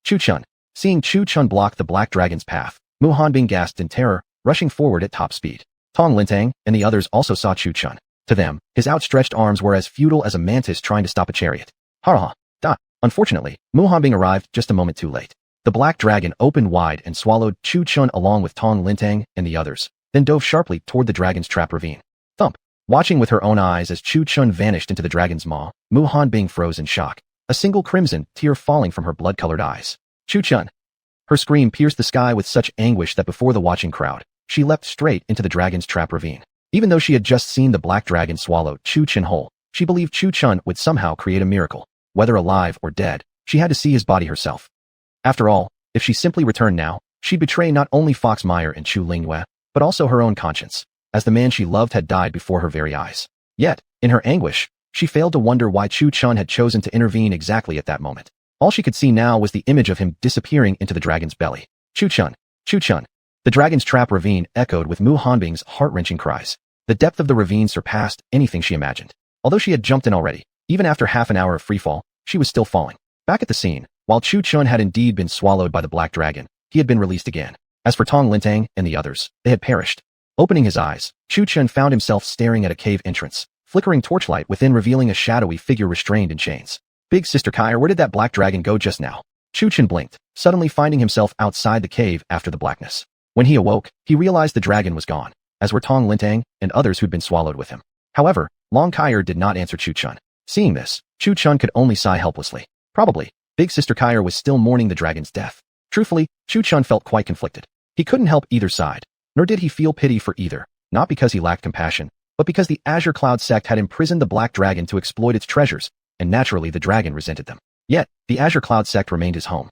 Chu Chun. Seeing Chu Chun block the black dragon's path, Mu Hanbing gasped in terror, rushing forward at top speed. Tong Lintang and the others also saw Chu Chun. To them, his outstretched arms were as futile as a mantis trying to stop a chariot. Ha! Unfortunately, Mu Hanbing arrived just a moment too late. The black dragon opened wide and swallowed Chu Chun along with Tong Lintang and the others, then dove sharply toward the dragon's trap ravine. Thump! Watching with her own eyes as Chu Chun vanished into the dragon's maw, Mu Hanbing froze in shock, a single crimson tear falling from her blood-colored eyes. Chu Chun! Her scream pierced the sky with such anguish that before the watching crowd, she leapt straight into the dragon's trap ravine. Even though she had just seen the black dragon swallow Chu Chun whole, she believed Chu Chun would somehow create a miracle. Whether alive or dead, she had to see his body herself. After all, if she simply returned now, she'd betray not only Fox Meyer and Chu Lingyue, but also her own conscience, as the man she loved had died before her very eyes. Yet, in her anguish, she failed to wonder why Chu Chun had chosen to intervene exactly at that moment. All she could see now was the image of him disappearing into the dragon's belly. Chu Chun! Chu Chun! The dragon's trap ravine echoed with Mu Hanbing's heart-wrenching cries. The depth of the ravine surpassed anything she imagined. Although she had jumped in already, even after half an hour of freefall, she was still falling. Back at the scene, while Chu Chun had indeed been swallowed by the black dragon, he had been released again. As for Tong Lintang and the others, they had perished. Opening his eyes, Chu Chun found himself staring at a cave entrance, flickering torchlight within revealing a shadowy figure restrained in chains. Big Sister Kai, where did that black dragon go just now? Chu Chun blinked, suddenly finding himself outside the cave after the blackness. When he awoke, he realized the dragon was gone, as were Tong Lintang and others who'd been swallowed with him. However, Long Kaier did not answer Chu Chun. Seeing this, Chu Chun could only sigh helplessly. Probably, Big Sister Kaier was still mourning the dragon's death. Truthfully, Chu Chun felt quite conflicted. He couldn't help either side, nor did he feel pity for either, not because he lacked compassion, but because the Azure Cloud sect had imprisoned the black dragon to exploit its treasures, and naturally the dragon resented them. Yet, the Azure Cloud sect remained his home.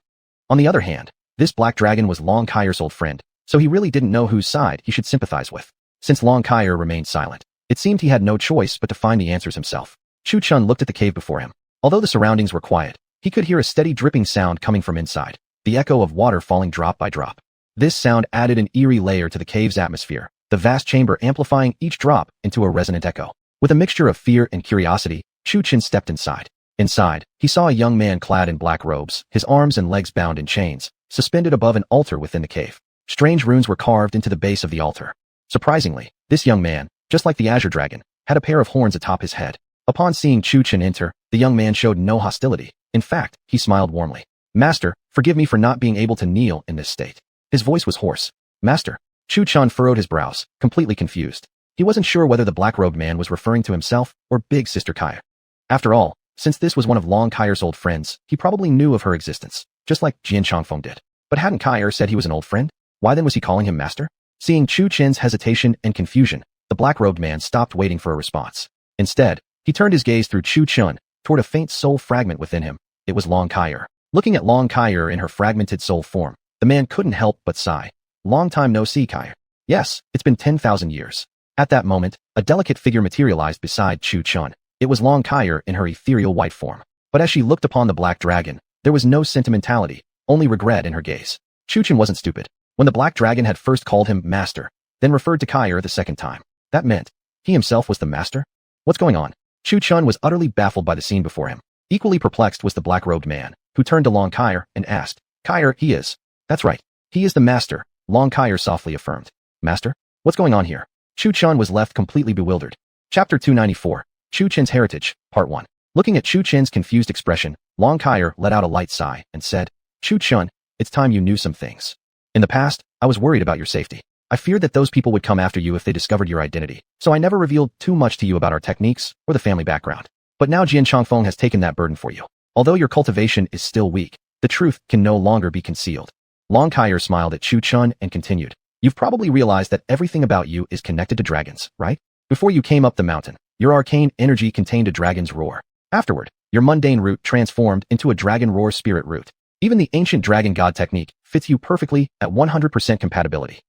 On the other hand, this black dragon was Long Kaier's old friend, so he really didn't know whose side he should sympathize with. Since Long Kaier remained silent, it seemed he had no choice but to find the answers himself. Chu Chun looked at the cave before him. Although the surroundings were quiet, he could hear a steady dripping sound coming from inside, the echo of water falling drop by drop. This sound added an eerie layer to the cave's atmosphere, the vast chamber amplifying each drop into a resonant echo. With a mixture of fear and curiosity, Chu Chun stepped inside. Inside, he saw a young man clad in black robes, his arms and legs bound in chains, suspended above an altar within the cave. Strange runes were carved into the base of the altar. Surprisingly, this young man, just like the Azure Dragon, had a pair of horns atop his head. Upon seeing Chu Chun enter, the young man showed no hostility. In fact, he smiled warmly. "Master, forgive me for not being able to kneel in this state." His voice was hoarse. "Master?" Chu Chun furrowed his brows, completely confused. He wasn't sure whether the black-robed man was referring to himself or Big Sister Kaier. After all, since this was one of Long Kaier's old friends, he probably knew of her existence, just like Jian Chongfeng did. But hadn't Kaier said he was an old friend? Why then was he calling him master? Seeing Chu Chun's hesitation and confusion, the black-robed man stopped waiting for a response. Instead, he turned his gaze through Chu Chun toward a faint soul fragment within him. It was Long Kaier. Looking at Long Kaier in her fragmented soul form, the man couldn't help but sigh. "Long time no see, Kaier." "Yes, it's been 10,000 years. At that moment, a delicate figure materialized beside Chu Chun. It was Long Kaier in her ethereal white form. But as she looked upon the black dragon, there was no sentimentality, only regret in her gaze. Chu Chun wasn't stupid. When the black dragon had first called him master, then referred to Kaier the second time, that meant he himself was the master? What's going on? Chu Chun was utterly baffled by the scene before him. Equally perplexed was the black-robed man, who turned to Long Kaier and asked, "Kaier, he is." "That's right. He is the master," Long Kaier softly affirmed. "Master? What's going on here?" Chu Chun was left completely bewildered. Chapter 294, Chu Chun's Heritage, Part 1. Looking at Chu Chun's confused expression, Long Kaier let out a light sigh and said, "Chu Chun, it's time you knew some things. In the past, I was worried about your safety. I feared that those people would come after you if they discovered your identity, so I never revealed too much to you about our techniques or the family background. But now Jian Chongfeng has taken that burden for you. Although your cultivation is still weak, the truth can no longer be concealed." Long Kaier smiled at Chu Chun and continued, "You've probably realized that everything about you is connected to dragons, right? Before you came up the mountain, your arcane energy contained a dragon's roar. Afterward, your mundane root transformed into a dragon roar spirit root. Even the ancient dragon god technique fits you perfectly at 100% compatibility."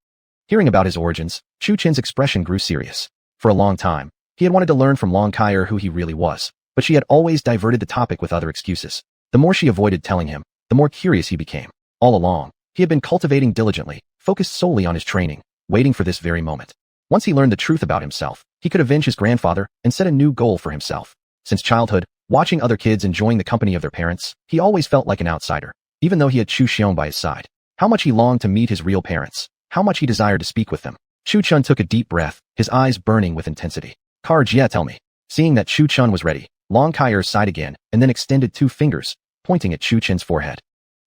Hearing about his origins, Chu Chun's expression grew serious. For a long time, he had wanted to learn from Long Kaier who he really was, but she had always diverted the topic with other excuses. The more she avoided telling him, the more curious he became. All along, he had been cultivating diligently, focused solely on his training, waiting for this very moment. Once he learned the truth about himself, he could avenge his grandfather and set a new goal for himself. Since childhood, watching other kids enjoying the company of their parents, he always felt like an outsider, even though he had Chu Xiong by his side. How much he longed to meet his real parents, how much he desired to speak with them. Chu Chun took a deep breath, his eyes burning with intensity. "Jia, tell me." Seeing that Chu Chun was ready, Long Kaier sighed again and then extended 2 fingers, pointing at Chu Chun's forehead.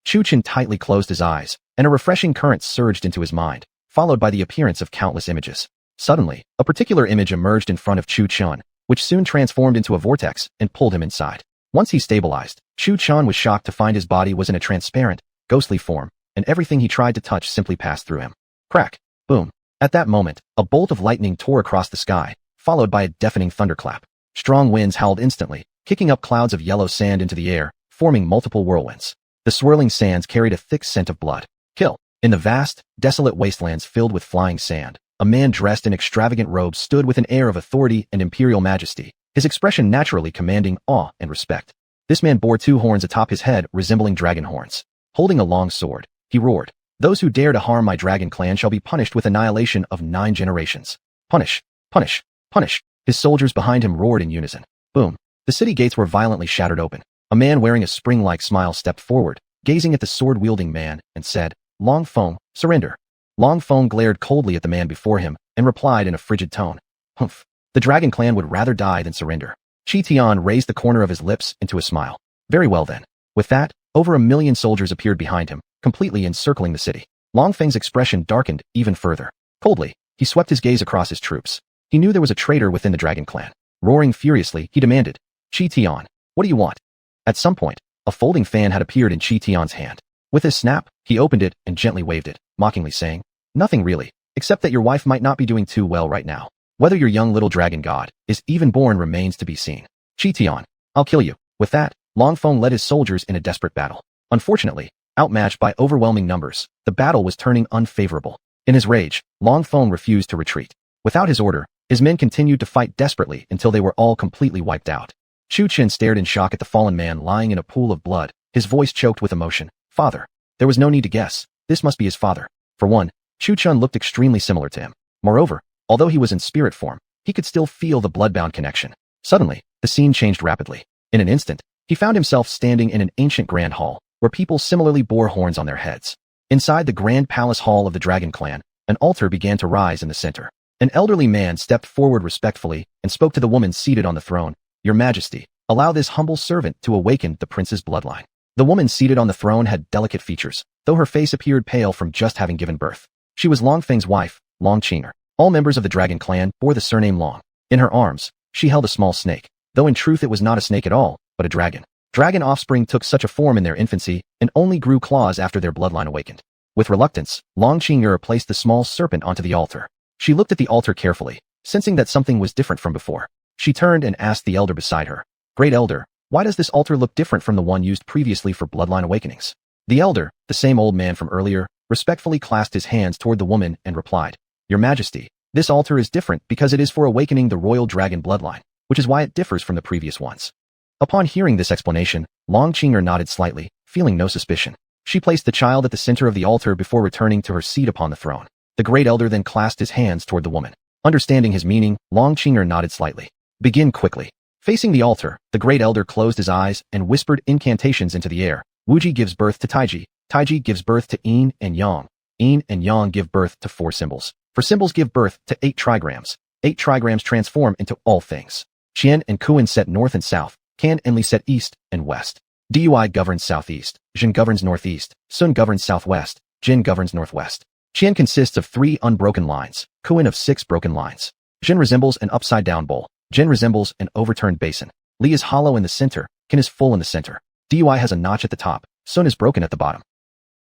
Chu Chun tightly closed his eyes, and a refreshing current surged into his mind, followed by the appearance of countless images. Suddenly, a particular image emerged in front of Chu Chun, which soon transformed into a vortex and pulled him inside. Once he stabilized, Chu Chun was shocked to find his body was in a transparent, ghostly form, and everything he tried to touch simply passed through him. Crack! Boom! At that moment, a bolt of lightning tore across the sky, followed by a deafening thunderclap. Strong winds howled instantly, kicking up clouds of yellow sand into the air, forming multiple whirlwinds. The swirling sands carried a thick scent of blood. Kill! In the vast, desolate wastelands filled with flying sand, a man dressed in extravagant robes stood with an air of authority and imperial majesty, his expression naturally commanding awe and respect. This man bore 2 horns atop his head resembling dragon horns. Holding a long sword, he roared, "Those who dare to harm my dragon clan shall be punished with annihilation of 9 generations. Punish! Punish! Punish!" His soldiers behind him roared in unison. Boom! The city gates were violently shattered open. A man wearing a spring-like smile stepped forward, gazing at the sword-wielding man, and said, "Long Feng, surrender." Long Feng glared coldly at the man before him and replied in a frigid tone, "Humph. The dragon clan would rather die than surrender." Chi Tian raised the corner of his lips into a smile. "Very well then." With that, over 1,000,000 soldiers appeared behind him, completely encircling the city. Long Feng's expression darkened even further. Coldly, he swept his gaze across his troops. He knew there was a traitor within the dragon clan. Roaring furiously, he demanded, "Chi Tian, what do you want?" At some point, a folding fan had appeared in Chi Tian's hand. With a snap, he opened it and gently waved it, mockingly saying, "Nothing really, except that your wife might not be doing too well right now. Whether your young little dragon god is even born remains to be seen. Chi Tian, I'll kill you." With that, Long Feng led his soldiers in a desperate battle. Unfortunately, outmatched by overwhelming numbers, the battle was turning unfavorable. In his rage, Long Feng refused to retreat. Without his order, his men continued to fight desperately until they were all completely wiped out. Chu Chen stared in shock at the fallen man lying in a pool of blood, his voice choked with emotion. "Father." There was no need to guess. This must be his father. For one, Chu Chun looked extremely similar to him. Moreover, although he was in spirit form, he could still feel the bloodbound connection. Suddenly, the scene changed rapidly. In an instant, he found himself standing in an ancient grand hall, where people similarly bore horns on their heads. Inside the grand palace hall of the dragon clan, an altar began to rise in the center. An elderly man stepped forward respectfully and spoke to the woman seated on the throne. "Your Majesty, allow this humble servant to awaken the prince's bloodline." The woman seated on the throne had delicate features, though her face appeared pale from just having given birth. She was Long Feng's wife, Long Qinger. All members of the dragon clan bore the surname Long. In her arms, she held a small snake, though in truth it was not a snake at all, but a dragon. Dragon offspring took such a form in their infancy and only grew claws after their bloodline awakened. With reluctance, Long Qinger placed the small serpent onto the altar. She looked at the altar carefully, sensing that something was different from before. She turned and asked the elder beside her, "Great elder, why does this altar look different from the one used previously for bloodline awakenings?" The elder, the same old man from earlier, respectfully clasped his hands toward the woman and replied, "Your Majesty, this altar is different because it is for awakening the royal dragon bloodline, which is why it differs from the previous ones." Upon hearing this explanation, Long Qinger nodded slightly, feeling no suspicion. She placed the child at the center of the altar before returning to her seat upon the throne. The great elder then clasped his hands toward the woman. Understanding his meaning, Long Qinger nodded slightly. "Begin quickly." Facing the altar, the great elder closed his eyes and whispered incantations into the air. Wuji gives birth to Taiji. Taiji gives birth to Yin and Yang. Yin and Yang give birth to 4 symbols. 4 symbols give birth to 8 trigrams. 8 trigrams transform into all things. Qian and Kuan set north and south. Kan and Li set east and west. Dui governs southeast. Jin governs northeast. Sun governs southwest. Jin governs northwest. Qian consists of 3 unbroken lines. Kuan of 6 broken lines. Jin resembles an upside-down bowl. Jin resembles an overturned basin. Li is hollow in the center. Kan is full in the center. Dui has a notch at the top. Sun is broken at the bottom.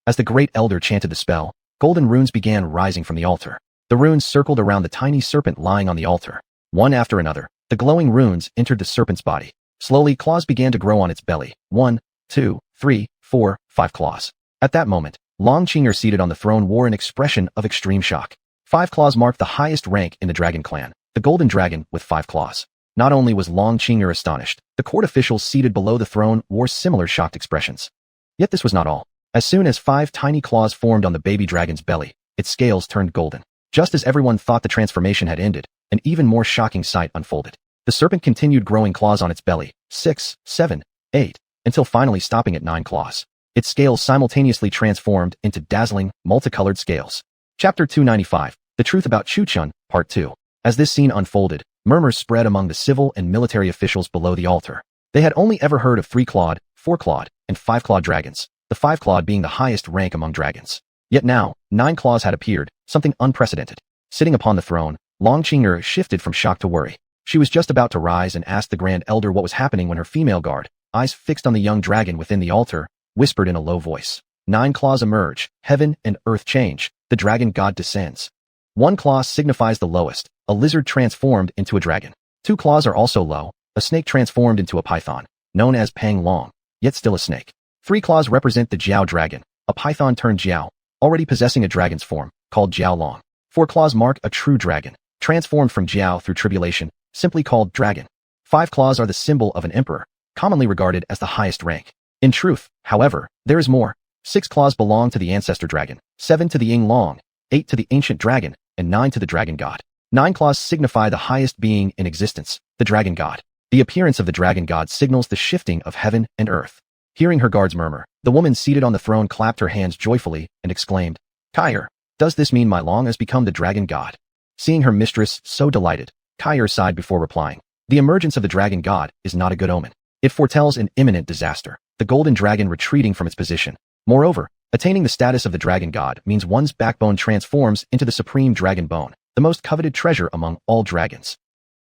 As the great elder chanted the spell, golden runes began rising from the altar. The runes circled around the tiny serpent lying on the altar. One after another, the glowing runes entered the serpent's body. Slowly, claws began to grow on its belly. 1, 2, 3, 4, 5 claws. At that moment, Long Qinger seated on the throne wore an expression of extreme shock. 5 claws marked the highest rank in the dragon clan, the golden dragon with 5 claws. Not only was Long Qinger astonished, the court officials seated below the throne wore similar shocked expressions. Yet this was not all. As soon as 5 tiny claws formed on the baby dragon's belly, its scales turned golden. Just as everyone thought the transformation had ended, an even more shocking sight unfolded. The serpent continued growing claws on its belly, 6, 7, 8, until finally stopping at 9 claws. Its scales simultaneously transformed into dazzling, multicolored scales. Chapter 295, The Truth About Chu Chun, Part 2. As this scene unfolded, murmurs spread among the civil and military officials below the altar. They had only ever heard of 3-clawed, 4-clawed, and 5-clawed dragons, the 5-clawed being the highest rank among dragons. Yet now, 9 claws had appeared, something unprecedented. Sitting upon the throne, Long Qing'er shifted from shock to worry. She was just about to rise and ask the Grand Elder what was happening when her female guard, eyes fixed on the young dragon within the altar, whispered in a low voice. 9 claws emerge, heaven and earth change, the dragon god descends. 1 claw signifies the lowest, a lizard transformed into a dragon. 2 claws are also low, a snake transformed into a python, known as Pang Long, yet still a snake. 3 claws represent the Jiao dragon, a python turned Jiao, already possessing a dragon's form, called Jiao Long. 4 claws mark a true dragon, transformed from Jiao through tribulation, simply called dragon. 5 claws are the symbol of an emperor, commonly regarded as the highest rank. In truth, however, there is more. 6 claws belong to the ancestor dragon, 7 to the Ying Long, 8 to the ancient dragon, and 9 to the dragon god. 9 claws signify the highest being in existence, the dragon god. The appearance of the dragon god signals the shifting of heaven and earth. Hearing her guards murmur, the woman seated on the throne clapped her hands joyfully and exclaimed, Kair, does this mean my Long has become the dragon god? Seeing her mistress so delighted, Kair sighed before replying, the emergence of the dragon god is not a good omen. It foretells an imminent disaster, the golden dragon retreating from its position. Moreover, attaining the status of the dragon god means one's backbone transforms into the supreme dragon bone, the most coveted treasure among all dragons.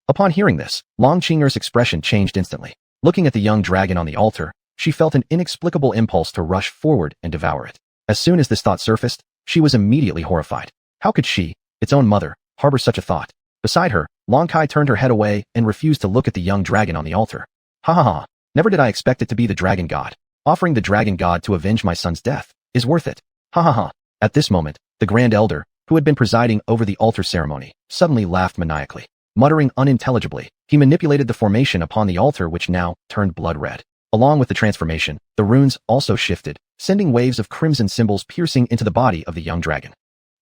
Upon hearing this, Long Qing'er's expression changed instantly. Looking at the young dragon on the altar, she felt an inexplicable impulse to rush forward and devour it. As soon as this thought surfaced, she was immediately horrified. How could she, its own mother, harbor such a thought? Beside her, Long Kai turned her head away and refused to look at the young dragon on the altar. Ha ha ha, never did I expect it to be the dragon god. Offering the dragon god to avenge my son's death is worth it. Ha ha ha. At this moment, the Grand Elder, who had been presiding over the altar ceremony, suddenly laughed maniacally. Muttering unintelligibly, he manipulated the formation upon the altar which now turned blood red. Along with the transformation, the runes also shifted, sending waves of crimson symbols piercing into the body of the young dragon.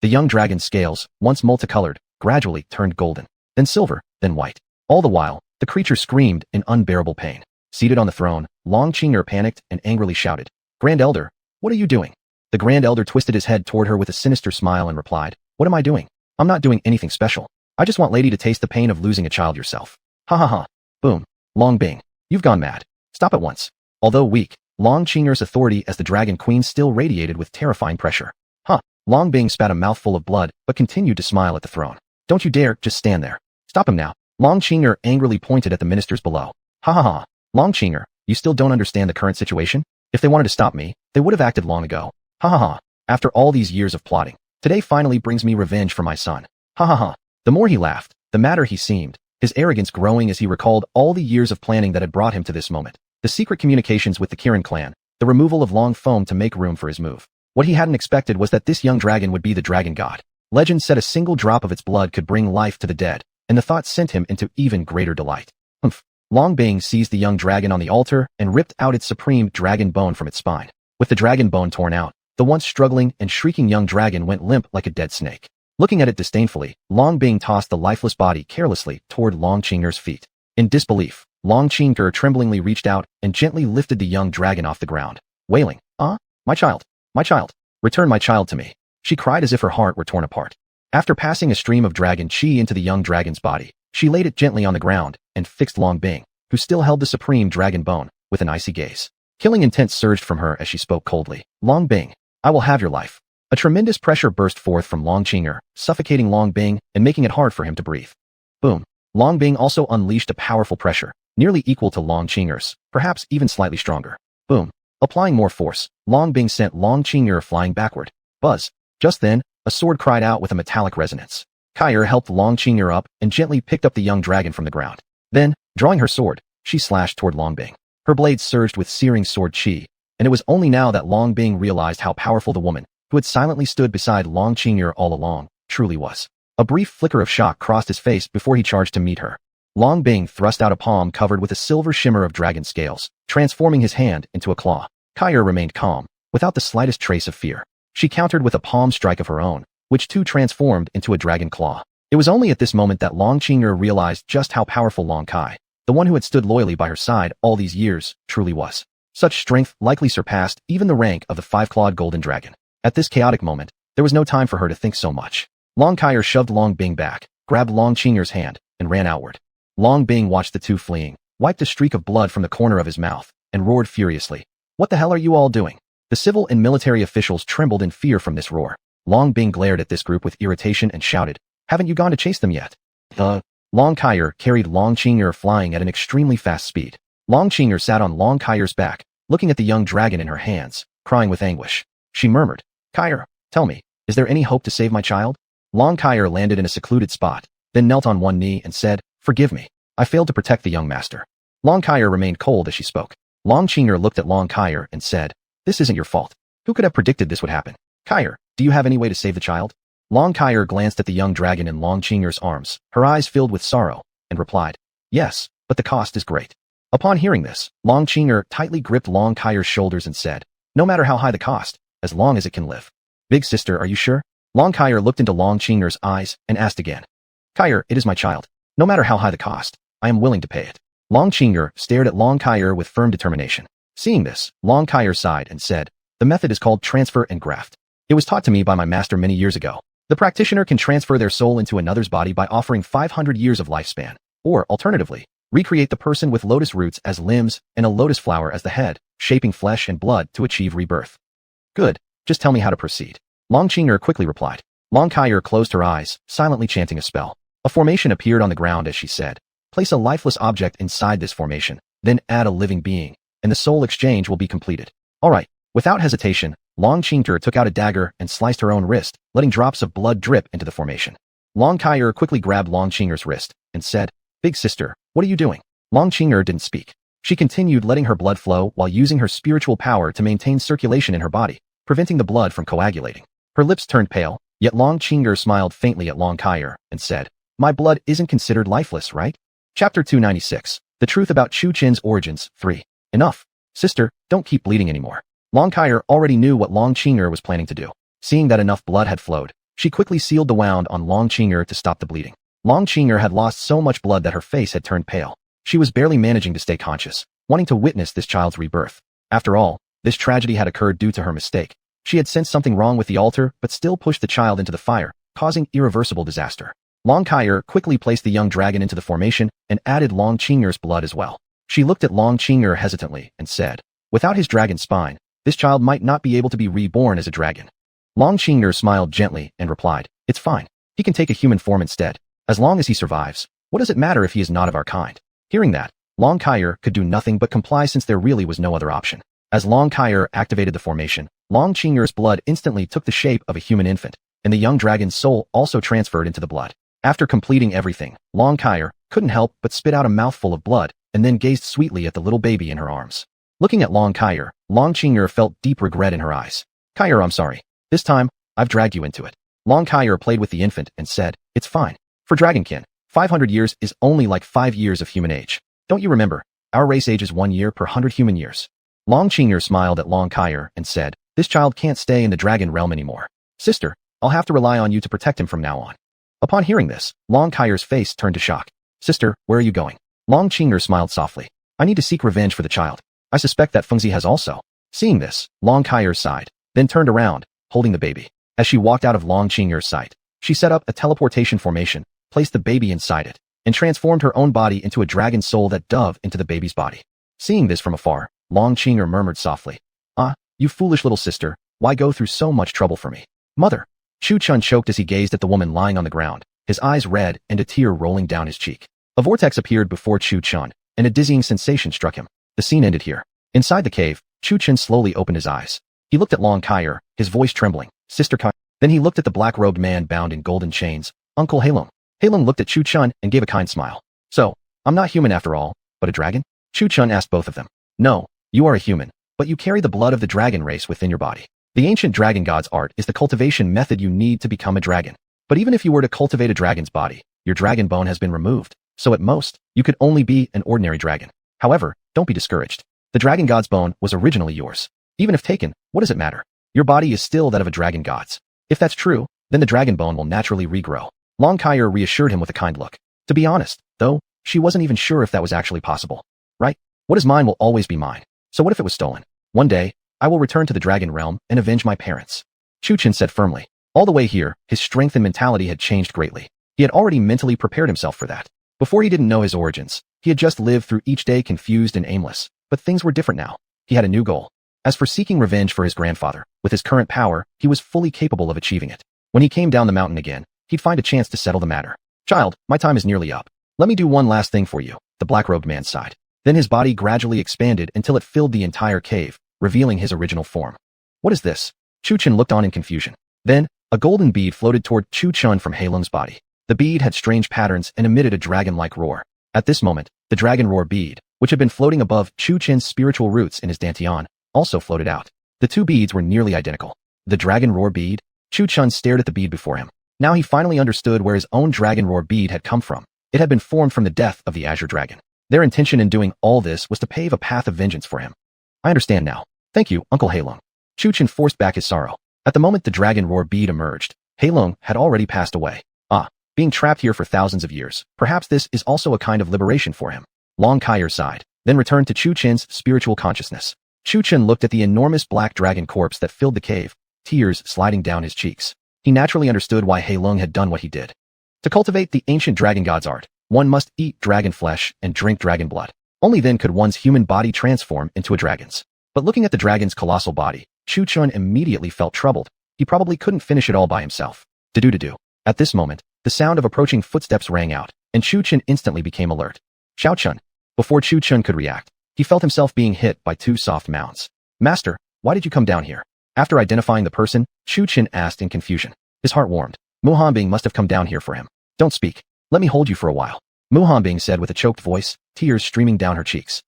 The young dragon's scales, once multicolored, gradually turned golden, then silver, then white. All the while, the creature screamed in unbearable pain. Seated on the throne, Long Qing'er panicked and angrily shouted, Grand Elder, what are you doing? The Grand Elder twisted his head toward her with a sinister smile and replied, What am I doing? I'm not doing anything special. I just want lady to taste the pain of losing a child yourself. Ha ha ha. Boom. Long Bing, you've gone mad. Stop at once. Although weak, Long Qing'er's authority as the Dragon Queen still radiated with terrifying pressure. Huh. Long Bing spat a mouthful of blood, but continued to smile at the throne. Don't you dare just stand there. Stop him now. Long Qing'er angrily pointed at the ministers below. Ha ha ha. Long Qing'er, you still don't understand the current situation? If they wanted to stop me, they would have acted long ago. Ha ha ha. After all these years of plotting, today finally brings me revenge for my son. Ha ha ha. The more he laughed, the madder he seemed, his arrogance growing as he recalled all the years of planning that had brought him to this moment. The secret communications with the Kirin clan, the removal of Long Foam to make room for his move. What he hadn't expected was that this young dragon would be the dragon god. Legend said a single drop of its blood could bring life to the dead, and the thought sent him into even greater delight. Humph. Long Bing seized the young dragon on the altar and ripped out its supreme dragon bone from its spine. With the dragon bone torn out, the once struggling and shrieking young dragon went limp like a dead snake. Looking at it disdainfully, Long Bing tossed the lifeless body carelessly toward Long Qing'er's feet. In disbelief, Long Qing'er tremblingly reached out and gently lifted the young dragon off the ground, wailing, my child, return my child to me. She cried as if her heart were torn apart. After passing a stream of dragon chi into the young dragon's body, she laid it gently on the ground and fixed Long Bing, who still held the supreme dragon bone, with an icy gaze. Killing intent surged from her as she spoke coldly. Long Bing, I will have your life. A tremendous pressure burst forth from Long Qing'er, suffocating Long Bing and making it hard for him to breathe. Boom. Long Bing also unleashed a powerful pressure, nearly equal to Long Qing'er's, perhaps even slightly stronger. Boom. Applying more force, Long Bing sent Long Qing'er flying backward. Buzz. Just then, a sword cried out with a metallic resonance. Kair helped Long Qing'er up and gently picked up the young dragon from the ground. Then, drawing her sword, she slashed toward Long Bing. Her blade surged with searing sword chi, and it was only now that Long Bing realized how powerful the woman, who had silently stood beside Long Qing'er all along, truly was. A brief flicker of shock crossed his face before he charged to meet her. Long Bing thrust out a palm covered with a silver shimmer of dragon scales, transforming his hand into a claw. Kair remained calm, without the slightest trace of fear. She countered with a palm strike of her own, which too transformed into a dragon claw. It was only at this moment that Long Qing'er realized just how powerful Long Kai, the one who had stood loyally by her side all these years, truly was. Such strength likely surpassed even the rank of the five-clawed golden dragon. At this chaotic moment, there was no time for her to think so much. Long Kair shoved Long Bing back, grabbed Long Qing'er's hand, and ran outward. Long Bing watched the two fleeing, wiped a streak of blood from the corner of his mouth, and roared furiously. What the hell are you all doing? The civil and military officials trembled in fear from this roar. Long Bing glared at this group with irritation and shouted, "Haven't you gone to chase them yet?" Long Kaier carried Long Qing'er flying at an extremely fast speed. Long Qing'er sat on Long Kaier's back, looking at the young dragon in her hands, crying with anguish. She murmured, "Kaier, tell me, is there any hope to save my child?" Long Kaier landed in a secluded spot, then knelt on one knee and said, "Forgive me. I failed to protect the young master." Long Kaier remained cold as she spoke. Long Qing'er looked at Long Kaier and said, "This isn't your fault. Who could have predicted this would happen? Kaier, do you have any way to save the child?" Long Kaier glanced at the young dragon in Long Qing'er's arms, her eyes filled with sorrow, and replied, "Yes, but the cost is great." Upon hearing this, Long Qing'er tightly gripped Long Kaier's shoulders and said, "No matter how high the cost, as long as it can live." "Big sister, are you sure?" Long Kaier looked into Long Qing'er's eyes and asked again. "Kaier, it is my child. No matter how high the cost, I am willing to pay it." Long Qing'er stared at Long Kaier with firm determination. Seeing this, Long Kaier sighed and said, "The method is called transfer and graft. It was taught to me by my master many years ago. The practitioner can transfer their soul into another's body by offering 500 years of lifespan, or, alternatively, recreate the person with lotus roots as limbs and a lotus flower as the head, shaping flesh and blood to achieve rebirth." "Good, just tell me how to proceed." Long Qing'er quickly replied. Long Kaier closed her eyes, silently chanting a spell. A formation appeared on the ground as she said, "Place a lifeless object inside this formation, then add a living being, and the soul exchange will be completed." "All right." Without hesitation, Long Qing'er took out a dagger and sliced her own wrist, letting drops of blood drip into the formation. Long Kaier quickly grabbed Long Qing'er's wrist and said, "Big sister, what are you doing?" Long Qing'er didn't speak. She continued letting her blood flow while using her spiritual power to maintain circulation in her body, preventing the blood from coagulating. Her lips turned pale, yet Long Qing'er smiled faintly at Long Kaier and said, "My blood isn't considered lifeless, right?" Chapter 296. The Truth About Chu Qin's Origins, 3. Enough. Sister, don't keep bleeding anymore. Long Kaier already knew what Long Qing'er was planning to do. Seeing that enough blood had flowed, she quickly sealed the wound on Long Qing'er to stop the bleeding. Long Qing'er had lost so much blood that her face had turned pale. She was barely managing to stay conscious, wanting to witness this child's rebirth. After all, this tragedy had occurred due to her mistake. She had sensed something wrong with the altar but still pushed the child into the fire, causing irreversible disaster. Long Kaier quickly placed the young dragon into the formation and added Long Qing'er's blood as well. She looked at Long Qing'er hesitantly and said, "Without his dragon spine, this child might not be able to be reborn as a dragon." Long Qing'er smiled gently and replied, "It's fine. He can take a human form instead. As long as he survives, what does it matter if he is not of our kind?" Hearing that, Long Kaier could do nothing but comply since there really was no other option. As Long Kaier activated the formation, Long Qing'er's blood instantly took the shape of a human infant, and the young dragon's soul also transferred into the blood. After completing everything, Long Kaier couldn't help but spit out a mouthful of blood and then gazed sweetly at the little baby in her arms. Looking at Long Kaier, Long Qing'er felt deep regret in her eyes. "Kaier, I'm sorry. This time, I've dragged you into it." Long Kaier played with the infant and said, "It's fine. For Dragonkin, 500 years is only like 5 years of human age. Don't you remember? Our race age is 1 year per 100 human years." Long Qing'er smiled at Long Kaier and said, "This child can't stay in the dragon realm anymore. Sister, I'll have to rely on you to protect him from now on." Upon hearing this, Long Kaier's face turned to shock. "Sister, where are you going?" Long Qing'er smiled softly. "I need to seek revenge for the child. I suspect that Fengzi has also." Seeing this, Long Kaier sighed, then turned around, holding the baby. As she walked out of Long Qing'er's sight, she set up a teleportation formation, placed the baby inside it, and transformed her own body into a dragon soul that dove into the baby's body. Seeing this from afar, Long Qing'er murmured softly, "Ah, you foolish little sister, why go through so much trouble for me?" "Mother!" Chu Chun choked as he gazed at the woman lying on the ground, his eyes red and a tear rolling down his cheek. A vortex appeared before Chu Chun, and a dizzying sensation struck him. The scene ended here. Inside the cave, Chu Chun slowly opened his eyes. He looked at Long Kaier, his voice trembling. "Sister Kai." Then he looked at the black-robed man bound in golden chains, Uncle Halong. Halong looked at Chu Chun and gave a kind smile. "So, I'm not human after all, but a dragon?" Chu Chun asked both of them. "No, you are a human, but you carry the blood of the dragon race within your body. The ancient dragon god's art is the cultivation method you need to become a dragon. But even if you were to cultivate a dragon's body, your dragon bone has been removed, so at most, you could only be an ordinary dragon. However, don't be discouraged. The dragon god's bone was originally yours. Even if taken, what does it matter? Your body is still that of a dragon god's. If that's true, then the dragon bone will naturally regrow." Long Kaier reassured him with a kind look. To be honest, though, she wasn't even sure if that was actually possible. Right? What is mine will always be mine. So what if it was stolen? One day, I will return to the dragon realm and avenge my parents. Chu Qin said firmly. All the way here, his strength and mentality had changed greatly. He had already mentally prepared himself for that. Before he didn't know his origins, he had just lived through each day confused and aimless. But things were different now. He had a new goal. As for seeking revenge for his grandfather, with his current power, he was fully capable of achieving it. When he came down the mountain again, he'd find a chance to settle the matter. Child, my time is nearly up. Let me do one last thing for you, the black-robed man sighed. Then his body gradually expanded until it filled the entire cave, revealing his original form. What is this? Chu Chun looked on in confusion. Then, a golden bead floated toward Chu Chun from Hei Lung's body. The bead had strange patterns and emitted a dragon-like roar. At this moment, the dragon roar bead, which had been floating above Chu Chun's spiritual roots in his dantian, also floated out. The two beads were nearly identical. The dragon roar bead? Chu Chun stared at the bead before him. Now he finally understood where his own dragon roar bead had come from. It had been formed from the death of the Azure Dragon. Their intention in doing all this was to pave a path of vengeance for him. I understand now. Thank you, Uncle Hei Lung. Chu Chun forced back his sorrow. At the moment the dragon roar bead emerged, Hei Lung had already passed away. Being trapped here for thousands of years, perhaps this is also a kind of liberation for him. Long Kaier sighed, then returned to Chu Chun's spiritual consciousness. Chu Chun looked at the enormous black dragon corpse that filled the cave, tears sliding down his cheeks. He naturally understood why Hei Lung had done what he did. To cultivate the ancient dragon god's art, one must eat dragon flesh and drink dragon blood. Only then could one's human body transform into a dragon's. But looking at the dragon's colossal body, Chu Chun immediately felt troubled. He probably couldn't finish it all by himself. To-do. At this moment, the sound of approaching footsteps rang out, and Chu Chun instantly became alert. Xiao Chun. Before Chu Chun could react, he felt himself being hit by two soft mounds. Master, why did you come down here? After identifying the person, Chu Chun asked in confusion. His heart warmed. Mu Hanbing must have come down here for him. Don't speak. Let me hold you for a while. Mu Hanbing said with a choked voice, tears streaming down her cheeks.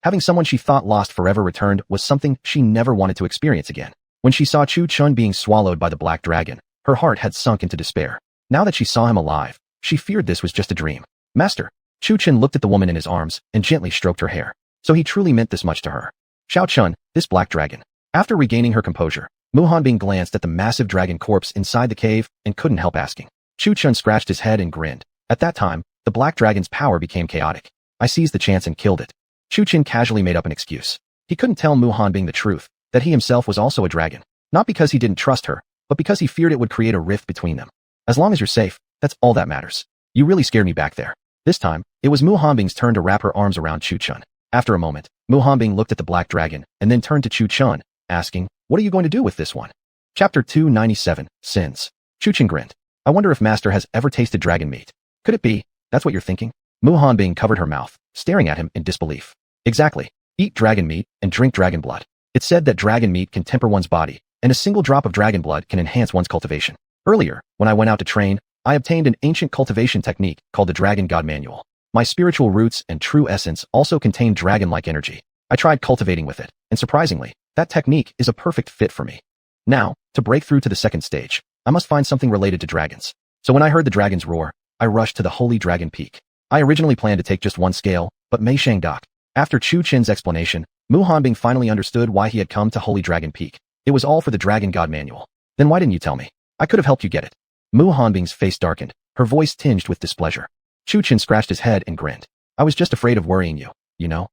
Having someone she thought lost forever returned was something she never wanted to experience again. When she saw Chu Chun being swallowed by the black dragon, her heart had sunk into despair. Now that she saw him alive, she feared this was just a dream. Master. Chu Chun looked at the woman in his arms and gently stroked her hair. So he truly meant this much to her. Xiao Chun, this black dragon. After regaining her composure, Mu Hanbing glanced at the massive dragon corpse inside the cave and couldn't help asking. Chu Chun scratched his head and grinned. At that time, the black dragon's power became chaotic. I seized the chance and killed it. Chu Chun casually made up an excuse. He couldn't tell Mu Hanbing the truth, that he himself was also a dragon. Not because he didn't trust her, but because he feared it would create a rift between them. As long as you're safe, that's all that matters. You really scared me back there. This time, it was Mu Hanbing's turn to wrap her arms around Chu Chun. After a moment, Mu Hanbing looked at the black dragon and then turned to Chu Chun, asking, what are you going to do with this one? Chapter 297, Sins. Chu Chun grinned. I wonder if Master has ever tasted dragon meat. Could it be? That's what you're thinking? Mu Hanbing covered her mouth, staring at him in disbelief. Exactly. Eat dragon meat and drink dragon blood. It's said that dragon meat can temper one's body, and a single drop of dragon blood can enhance one's cultivation. Earlier, when I went out to train, I obtained an ancient cultivation technique called the Dragon God Manual. My spiritual roots and true essence also contain dragon-like energy. I tried cultivating with it, and surprisingly, that technique is a perfect fit for me. Now, to break through to the second stage, I must find something related to dragons. So when I heard the dragons roar, I rushed to the Holy Dragon Peak. I originally planned to take just one scale, but Mei Shang Dak. After Chu Chin's explanation, Mu Hanbing finally understood why he had come to Holy Dragon Peak. It was all for the Dragon God Manual. Then why didn't you tell me? I could have helped you get it. Mu Hanbing's face darkened, her voice tinged with displeasure. Chu Chin scratched his head and grinned. I was just afraid of worrying you, you know?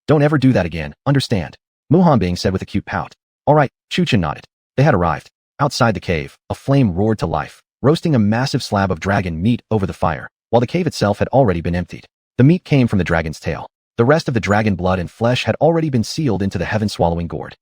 Don't ever do that again, understand? Mu Hanbing said with a cute pout. All right, Chu Chin nodded. They had arrived. Outside the cave, a flame roared to life, roasting a massive slab of dragon meat over the fire, while the cave itself had already been emptied. The meat came from the dragon's tail. The rest of the dragon blood and flesh had already been sealed into the heaven-swallowing gourd.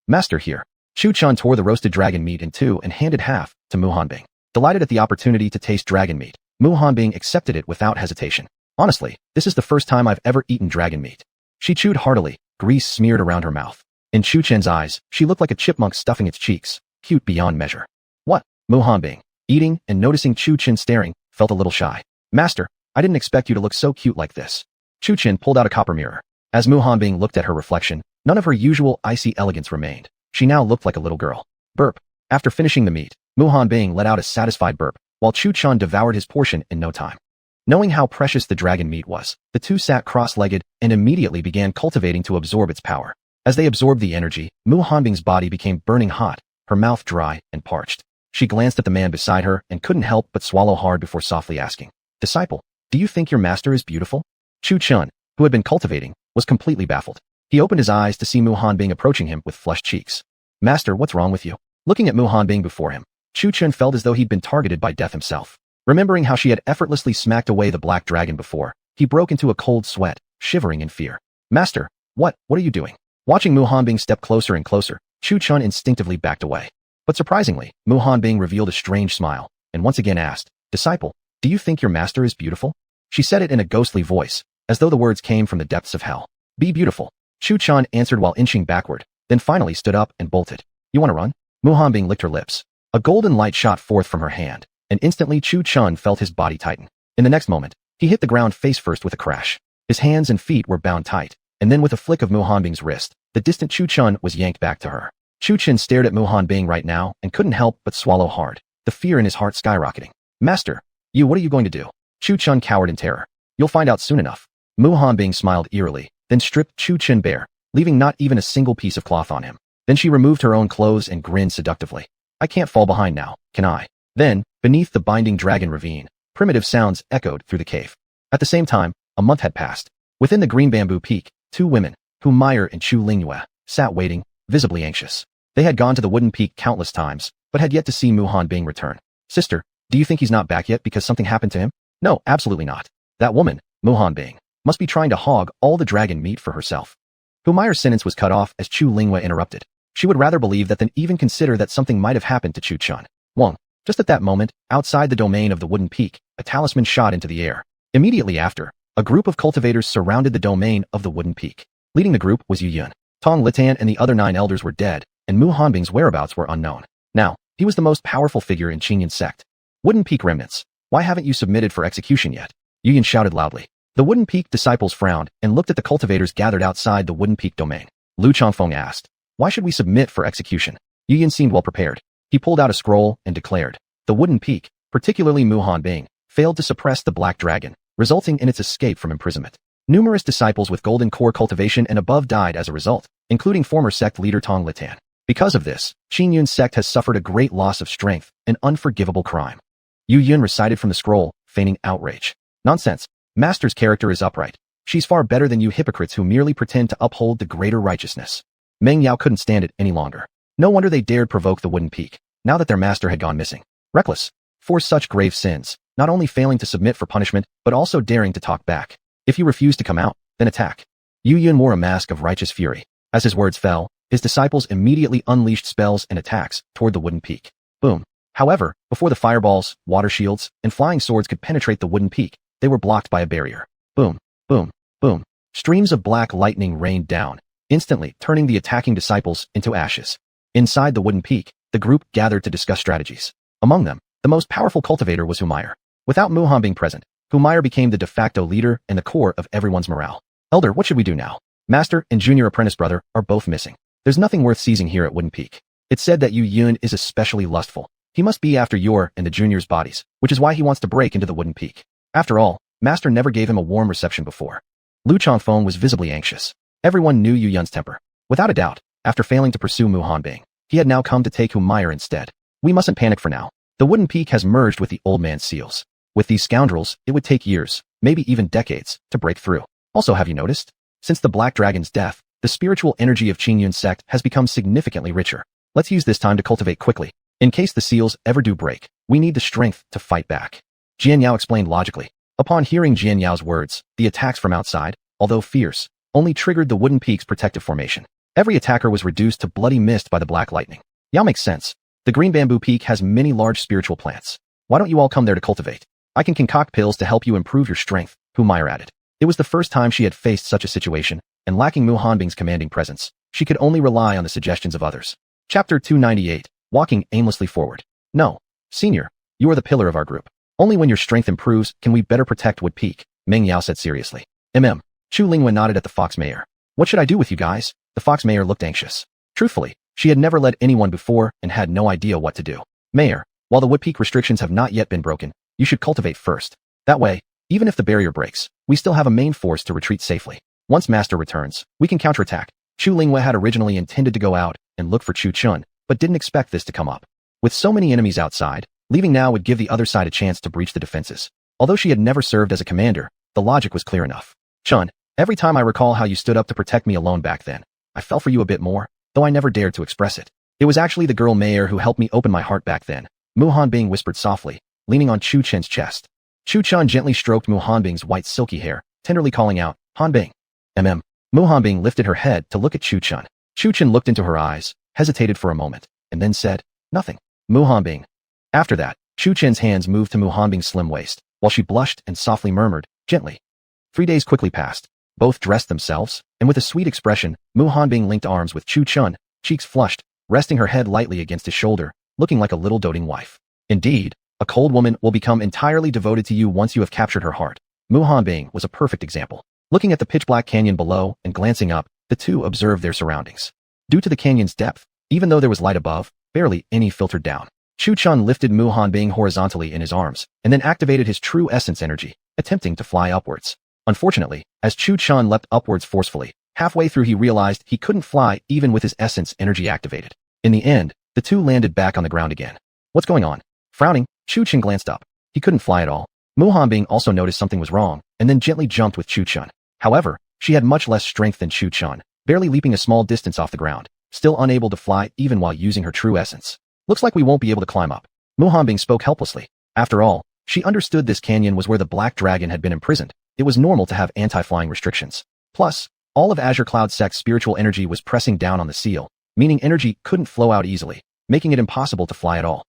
Master here. Chu Chun tore the roasted dragon meat in two and handed half to Mu Hanbing. Delighted at the opportunity to taste dragon meat, Mu Hanbing accepted it without hesitation. Honestly, this is the first time I've ever eaten dragon meat. She chewed heartily, grease smeared around her mouth. In Chu Chen's eyes, she looked like a chipmunk stuffing its cheeks, cute beyond measure. What? Mu Hanbing, eating and noticing Chu Chen staring, felt a little shy. Master, I didn't expect you to look so cute like this. Chu Chen pulled out a copper mirror. As Mu Hanbing looked at her reflection, none of her usual icy elegance remained. She now looked like a little girl. Burp. After finishing the meat, Mu Hanbing let out a satisfied burp, while Chu Chun devoured his portion in no time. Knowing how precious the dragon meat was, the two sat cross-legged and immediately began cultivating to absorb its power. As they absorbed the energy, Mu Hanbing's body became burning hot, her mouth dry and parched. She glanced at the man beside her and couldn't help but swallow hard before softly asking, Disciple, do you think your master is beautiful? Chu Chun, who had been cultivating, was completely baffled. He opened his eyes to see Mu Hanbing approaching him with flushed cheeks. Master, what's wrong with you? Looking at Mu Hanbing before him, Chu Chun felt as though he'd been targeted by death himself. Remembering how she had effortlessly smacked away the black dragon before, he broke into a cold sweat, shivering in fear. Master, what are you doing? Watching Mu Hanbing step closer and closer, Chu Chun instinctively backed away. But surprisingly, Mu Hanbing revealed a strange smile, and once again asked, "Disciple, do you think your master is beautiful?" She said it in a ghostly voice, as though the words came from the depths of hell. "Be beautiful," Chu Chun answered while inching backward, then finally stood up and bolted. "You want to run?" Mu Hanbing licked her lips. A golden light shot forth from her hand, and instantly Chu Chun felt his body tighten. In the next moment, he hit the ground face first with a crash. His hands and feet were bound tight, and then with a flick of Mu Hanbing's wrist, the distant Chu Chun was yanked back to her. Chu Chun stared at Mu Hanbing right now and couldn't help but swallow hard, the fear in his heart skyrocketing. "Master, what are you going to do?" Chu Chun cowered in terror. "You'll find out soon enough." Mu Hanbing smiled eerily, then stripped Chu Chun bare, leaving not even a single piece of cloth on him. Then she removed her own clothes and grinned seductively. "I can't fall behind now, can I?" Then, beneath the binding dragon ravine, primitive sounds echoed through the cave. At the same time, a month had passed. Within the green bamboo peak, two women, Humiliation and Chu Lingyue, sat waiting, visibly anxious. They had gone to the wooden peak countless times, but had yet to see Mu Hanbing return. "Sister, do you think he's not back yet because something happened to him?" "No, absolutely not. That woman, Mu Hanbing, must be trying to hog all the dragon meat for herself." Humiliation's sentence was cut off as Chu Lingyue interrupted. She would rather believe that than even consider that something might have happened to Chu Chun. Wong. Just at that moment, outside the domain of the wooden peak, a talisman shot into the air. Immediately after, a group of cultivators surrounded the domain of the wooden peak. Leading the group was Yu Yun. Tong Litan and the other 9 elders were dead, and Mu Hanbing's whereabouts were unknown. Now, he was the most powerful figure in Qingyun's sect. "Wooden peak remnants, why haven't you submitted for execution yet?" Yu Yun shouted loudly. The wooden peak disciples frowned and looked at the cultivators gathered outside the wooden peak domain. Lu Changfeng asked, "Why should we submit for execution?" Yu Yun seemed well prepared. He pulled out a scroll and declared, "The wooden peak, particularly Mu Hanbing, failed to suppress the black dragon, resulting in its escape from imprisonment. Numerous disciples with golden core cultivation and above died as a result, including former sect leader Tong Litan. Because of this, Qingyun's sect has suffered a great loss of strength, an unforgivable crime." Yu Yun recited from the scroll, feigning outrage. "Nonsense. Master's character is upright. She's far better than you hypocrites who merely pretend to uphold the greater righteousness." Meng Yao couldn't stand it any longer. No wonder they dared provoke the wooden peak, now that their master had gone missing. Reckless. For such grave sins, not only failing to submit for punishment, but also daring to talk back. "If you refuse to come out, then attack." Yu Yun wore a mask of righteous fury. As his words fell, his disciples immediately unleashed spells and attacks toward the wooden peak. Boom. However, before the fireballs, water shields, and flying swords could penetrate the wooden peak, they were blocked by a barrier. Boom, boom, boom. Streams of black lightning rained down, instantly turning the attacking disciples into ashes. Inside the wooden peak, the group gathered to discuss strategies. Among them, the most powerful cultivator was Humiliation. Without Mu Hanbing present, Humiliation became the de facto leader and the core of everyone's morale. "Elder, what should we do now? Master and junior apprentice brother are both missing. There's nothing worth seizing here at Wooden Peak. It's said that Yu Yun is especially lustful. He must be after your and the junior's bodies, which is why he wants to break into the Wooden Peak. After all, Master never gave him a warm reception before." Lu Changfeng was visibly anxious. Everyone knew Yu Yun's temper. Without a doubt, after failing to pursue Mu Hanbing, he had now come to take Humiliation instead. "We mustn't panic for now. The Wooden Peak has merged with the old man's seals. With these scoundrels, it would take years, maybe even decades, to break through. Also, have you noticed? Since the Black Dragon's death, the spiritual energy of Qingyun's sect has become significantly richer. Let's use this time to cultivate quickly. In case the seals ever do break, we need the strength to fight back." Jian Yao explained logically. Upon hearing Jian Yao's words, the attacks from outside, although fierce, only triggered the Wooden Peak's protective formation. Every attacker was reduced to bloody mist by the black lightning. Yao makes sense. The Green Bamboo Peak has many large spiritual plants. Why don't you all come there to cultivate? I can concoct pills to help you improve your strength, Humiliation added. It was the first time she had faced such a situation, and lacking Mu Hanbing's commanding presence, she could only rely on the suggestions of others. Chapter 298, Walking Aimlessly Forward. "No, senior, you are the pillar of our group. Only when your strength improves can we better protect Wood Peak," Meng Yao said seriously. Chu Lingyue nodded at the Fox Mayor. "What should I do with you guys?" The Fox Mayor looked anxious. Truthfully, she had never led anyone before and had no idea what to do. "Mayor, while the Wood Peak restrictions have not yet been broken, you should cultivate first. That way, even if the barrier breaks, we still have a main force to retreat safely. Once Master returns, we can counterattack." Chu Lingyue had originally intended to go out and look for Chu Chun, but didn't expect this to come up. With so many enemies outside, leaving now would give the other side a chance to breach the defenses. Although she had never served as a commander, the logic was clear enough. "Chun, every time I recall how you stood up to protect me alone back then, I fell for you a bit more, though I never dared to express it. It was actually the girl Mayor who helped me open my heart back then," Mu Hanbing whispered softly, leaning on Chu Chen's chest. Chu Chun gently stroked Mu Hanbing's white silky hair, tenderly calling out, "Hanbing." Muhanbing lifted her head to look at Chu-chun. Chu-chun looked into her eyes, hesitated for a moment, and then said, "Nothing." Muhanbing. After that, Chu-chun's hands moved to Muhanbing's slim waist, while she blushed and softly murmured, "Gently." 3 days quickly passed. Both dressed themselves, and with a sweet expression, Muhanbing linked arms with Chu-chun, cheeks flushed, resting her head lightly against his shoulder, looking like a little doting wife. Indeed, a cold woman will become entirely devoted to you once you have captured her heart. Muhanbing was a perfect example. Looking at the pitch-black canyon below and glancing up, the two observed their surroundings. Due to the canyon's depth, even though there was light above, barely any filtered down. Chu-chun lifted Muhanbing horizontally in his arms, and then activated his true essence energy, attempting to fly upwards. Unfortunately, as Chu-chun leapt upwards forcefully, halfway through he realized he couldn't fly even with his essence energy activated. In the end, the two landed back on the ground again. What's going on? Frowning, Chu-chun glanced up. He couldn't fly at all. Muhanbing also noticed something was wrong, and then gently jumped with Chu-chun. However, she had much less strength than Chu-chun, barely leaping a small distance off the ground, still unable to fly even while using her true essence. Looks like we won't be able to climb up. Muhanbing spoke helplessly. After all, she understood this canyon was where the Black Dragon had been imprisoned. It was normal to have anti-flying restrictions. Plus, all of Azure Cloud Sect's spiritual energy was pressing down on the seal, meaning energy couldn't flow out easily, making it impossible to fly at all.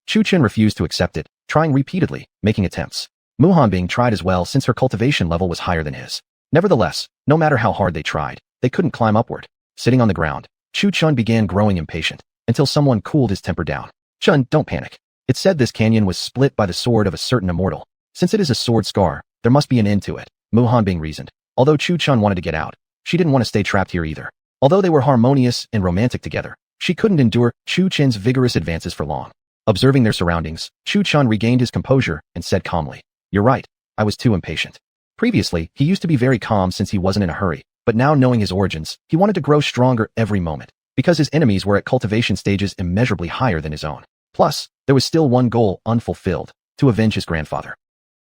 Chu-chun refused to accept it, trying repeatedly, making attempts. Muhanbing tried as well since her cultivation level was higher than his. Nevertheless, no matter how hard they tried, they couldn't climb upward. Sitting on the ground, Chu-chun began growing impatient, until someone cooled his temper down. "Chun, don't panic. It said this canyon was split by the sword of a certain immortal. Since it is a sword scar, there must be an end to it," Muhanbing reasoned. Although Chu-chun wanted to get out, she didn't want to stay trapped here either. Although they were harmonious and romantic together, she couldn't endure Chu-chun's vigorous advances for long. Observing their surroundings, Chu-chun regained his composure and said calmly, "You're right, I was too impatient." Previously, he used to be very calm since he wasn't in a hurry, but now knowing his origins, he wanted to grow stronger every moment, because his enemies were at cultivation stages immeasurably higher than his own. Plus, there was still one goal unfulfilled, to avenge his grandfather.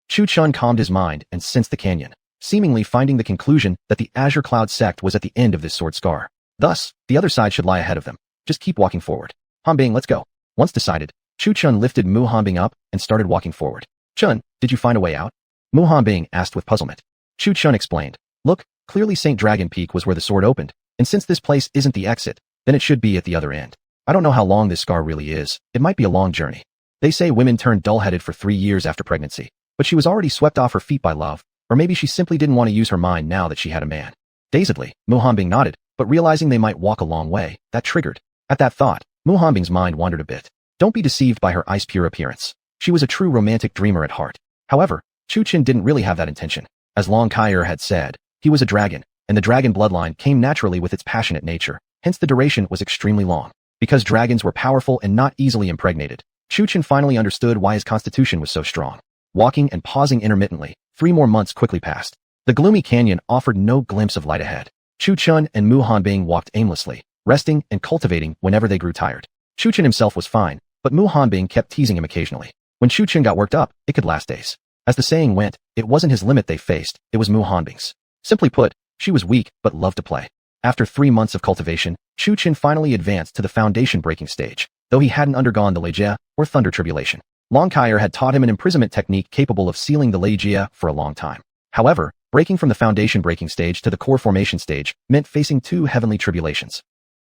Chu-chun calmed his mind and sensed the canyon, seemingly finding the conclusion that the Azure Cloud sect was at the end of this sword scar. Thus, the other side should lie ahead of them. Just keep walking forward. Hanbing, let's go. Once decided, Chu-chun lifted Muhanbing up and started walking forward. "Chun, did you find a way out?" Muhanbing asked with puzzlement. Chu-chun explained, "Look, clearly St. Dragon Peak was where the sword opened, and since this place isn't the exit, then it should be at the other end. I don't know how long this scar really is. It might be a long journey. They say women turn dull-headed for 3 years after pregnancy, but she was already swept off her feet by love, or maybe she simply didn't want to use her mind now that she had a man." Dazedly, Muhanbing nodded, but realizing they might walk a long way, that triggered. At that thought, Muhanbing's mind wandered a bit. Don't be deceived by her ice-pure appearance. She was a true romantic dreamer at heart. However, Chu-chun didn't really have that intention. As Long Kaier had said, he was a dragon, and the dragon bloodline came naturally with its passionate nature, hence the duration was extremely long. Because dragons were powerful and not easily impregnated, Chu-chun finally understood why his constitution was so strong. Walking and pausing intermittently, 3 more months quickly passed. The gloomy canyon offered no glimpse of light ahead. Chu-chun and Muhanbing walked aimlessly, resting and cultivating whenever they grew tired. Chu-chun himself was fine, but Muhanbing kept teasing him occasionally. When Chu-chun got worked up, it could last days. As the saying went, it wasn't his limit they faced, it was Muhanbing's. Simply put, she was weak but loved to play. After 3 months of cultivation, Chu-chun finally advanced to the foundation breaking stage, though he hadn't undergone the Leijia, or thunder tribulation. Long Kaier had taught him an imprisonment technique capable of sealing the Leijia for a long time. However, breaking from the foundation breaking stage to the core formation stage meant facing 2 heavenly tribulations.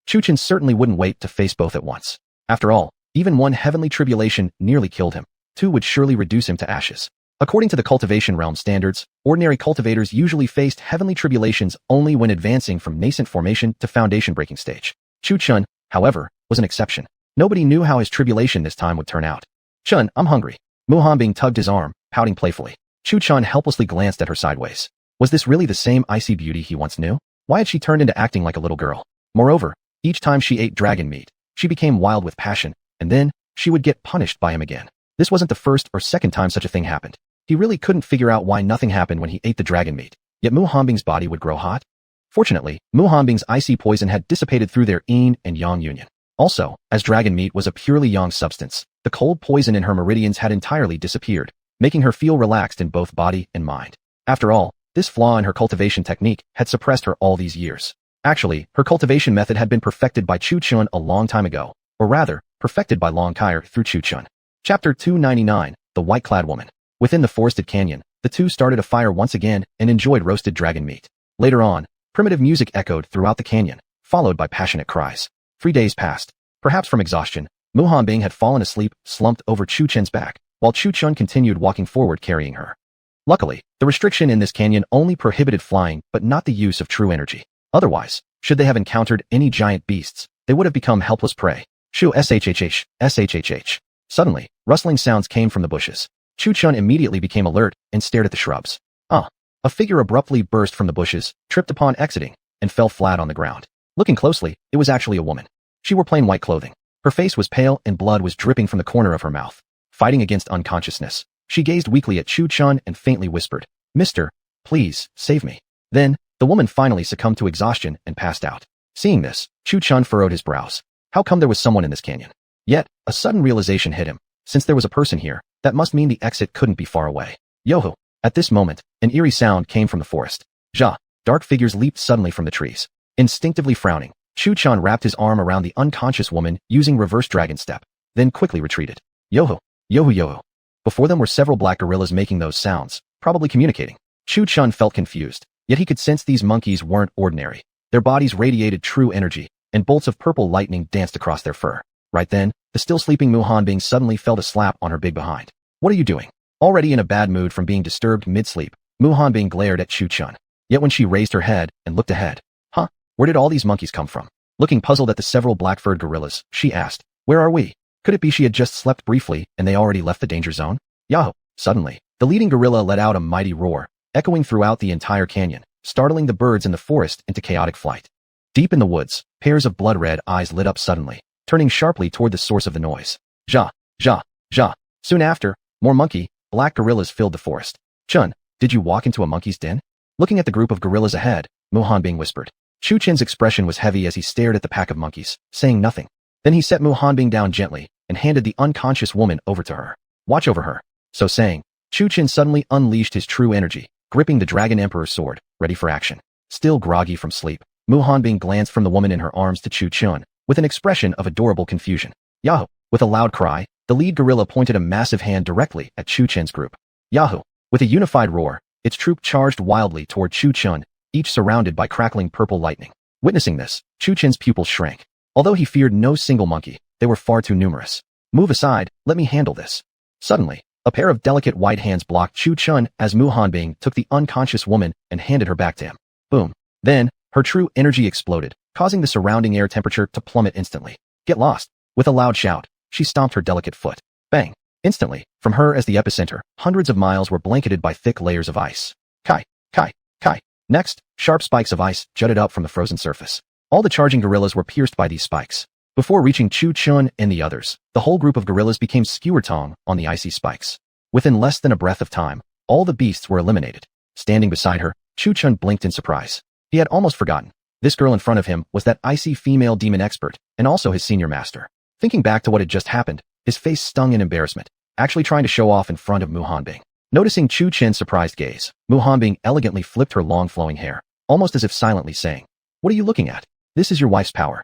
Chu-chun certainly wouldn't wait to face both at once. After all, even 1 heavenly tribulation nearly killed him, 2 would surely reduce him to ashes. According to the cultivation realm standards, ordinary cultivators usually faced heavenly tribulations only when advancing from nascent formation to foundation breaking stage. Chu-chun, however, was an exception. Nobody knew how his tribulation this time would turn out. "Chun, I'm hungry." Muhanbing tugged his arm, pouting playfully. Chu-chun helplessly glanced at her sideways. Was this really the same icy beauty he once knew? Why had she turned into acting like a little girl? Moreover, each time she ate dragon meat, she became wild with passion, and then, she would get punished by him again. This wasn't the first or second time such a thing happened. He really couldn't figure out why nothing happened when he ate the dragon meat, yet Muhanbing's body would grow hot. Fortunately, Muhanbing's icy poison had dissipated through their yin and yang union. Also, as dragon meat was a purely yang substance, the cold poison in her meridians had entirely disappeared, making her feel relaxed in both body and mind. After all, this flaw in her cultivation technique had suppressed her all these years. Actually, her cultivation method had been perfected by Chu-chun a long time ago, or rather, perfected by Long Kaier through Chu-chun. Chapter 299, The White-Clad Woman. Within the forested canyon, the two started a fire once again and enjoyed roasted dragon meat. Later on, Primitive music echoed throughout the canyon, followed by passionate cries. 3 days passed. Perhaps from exhaustion, Mu Hanbing had fallen asleep, slumped over Chu Chen's back, while Chu Chun continued walking forward carrying her. Luckily, the restriction in this canyon only prohibited flying but not the use of true energy. Otherwise, should they have encountered any giant beasts, they would have become helpless prey. Shoo shhh. Suddenly, rustling sounds came from the bushes. Chu Chun immediately became alert and stared at the shrubs. A figure abruptly burst from the bushes, tripped upon exiting, and fell flat on the ground. Looking closely, it was actually a woman. She wore plain white clothing. Her face was pale and blood was dripping from the corner of her mouth. Fighting against unconsciousness, she gazed weakly at Chu Chun and faintly whispered, "Mister, please, save me." Then, the woman finally succumbed to exhaustion and passed out. Seeing this, Chu Chun furrowed his brows. How come there was someone in this canyon? Yet, a sudden realization hit him. Since there was a person here, that must mean the exit couldn't be far away. Yoho! At this moment, an eerie sound came from the forest. Ja! Dark figures leaped suddenly from the trees. Instinctively frowning, Chu Chun wrapped his arm around the unconscious woman using reverse dragon step, then quickly retreated. Yoho! Yoho yoho! Before them were several black gorillas making those sounds, probably communicating. Chu Chun felt confused, yet he could sense these monkeys weren't ordinary. Their bodies radiated true energy, and bolts of purple lightning danced across their fur. Right then, the still sleeping Mu Hanbing suddenly felt a slap on her big behind. "What are you doing?" Already in a bad mood from being disturbed mid-sleep, Mu Hanbing glared at Chu Chun. Yet when she raised her head and looked ahead, where did all these monkeys come from? Looking puzzled at the several black-furred gorillas, she asked, "Where are we?" Could it be she had just slept briefly and they already left the danger zone? Yahoo! Suddenly, the leading gorilla let out a mighty roar, echoing throughout the entire canyon, startling the birds in the forest into chaotic flight. Deep in the woods, pairs of blood-red eyes lit up suddenly, turning sharply toward the source of the noise. Ja! Ja! Ja! Soon after, more monkey, black gorillas filled the forest. "Chun, did you walk into a monkey's den?" Looking at the group of gorillas ahead, Mu Hanbing whispered. Chu Chen's expression was heavy as he stared at the pack of monkeys, saying nothing. Then he set Mu Hanbing down gently and handed the unconscious woman over to her. "Watch over her." So saying, Chu Chen suddenly unleashed his true energy, gripping the Dragon Emperor's sword, ready for action. Still groggy from sleep, Mu Hanbing glanced from the woman in her arms to Chu Chun, with an expression of adorable confusion. Yahoo! With a loud cry, the lead gorilla pointed a massive hand directly at Chu Chen's group. Yahoo! With a unified roar, its troop charged wildly toward Chu Chun, each surrounded by crackling purple lightning. Witnessing this, Chu Chen's pupils shrank. Although he feared no single monkey, they were far too numerous. "Move aside, let me handle this." Suddenly, a pair of delicate white hands blocked Chu Chun as Mu Hanbing took the unconscious woman and handed her back to him. Boom. Then, her true energy exploded, causing the surrounding air temperature to plummet instantly. "Get lost." With a loud shout, she stomped her delicate foot. Bang. Instantly, from her as the epicenter, hundreds of miles were blanketed by thick layers of ice. Kai, kai, kai. Next, sharp spikes of ice jutted up from the frozen surface. All the charging gorillas were pierced by these spikes. Before reaching Chu Chun and the others, the whole group of gorillas became skewer-tongue on the icy spikes. Within less than a breath of time, all the beasts were eliminated. Standing beside her, Chu Chun blinked in surprise. He had almost forgotten. This girl in front of him was that icy female demon expert, and also his senior master. Thinking back to what had just happened, his face stung in embarrassment, actually trying to show off in front of Mu Hanbing. Noticing Chu Chen's surprised gaze, Mu Hanbing elegantly flipped her long flowing hair, almost as if silently saying, "What are you looking at? This is your wife's power."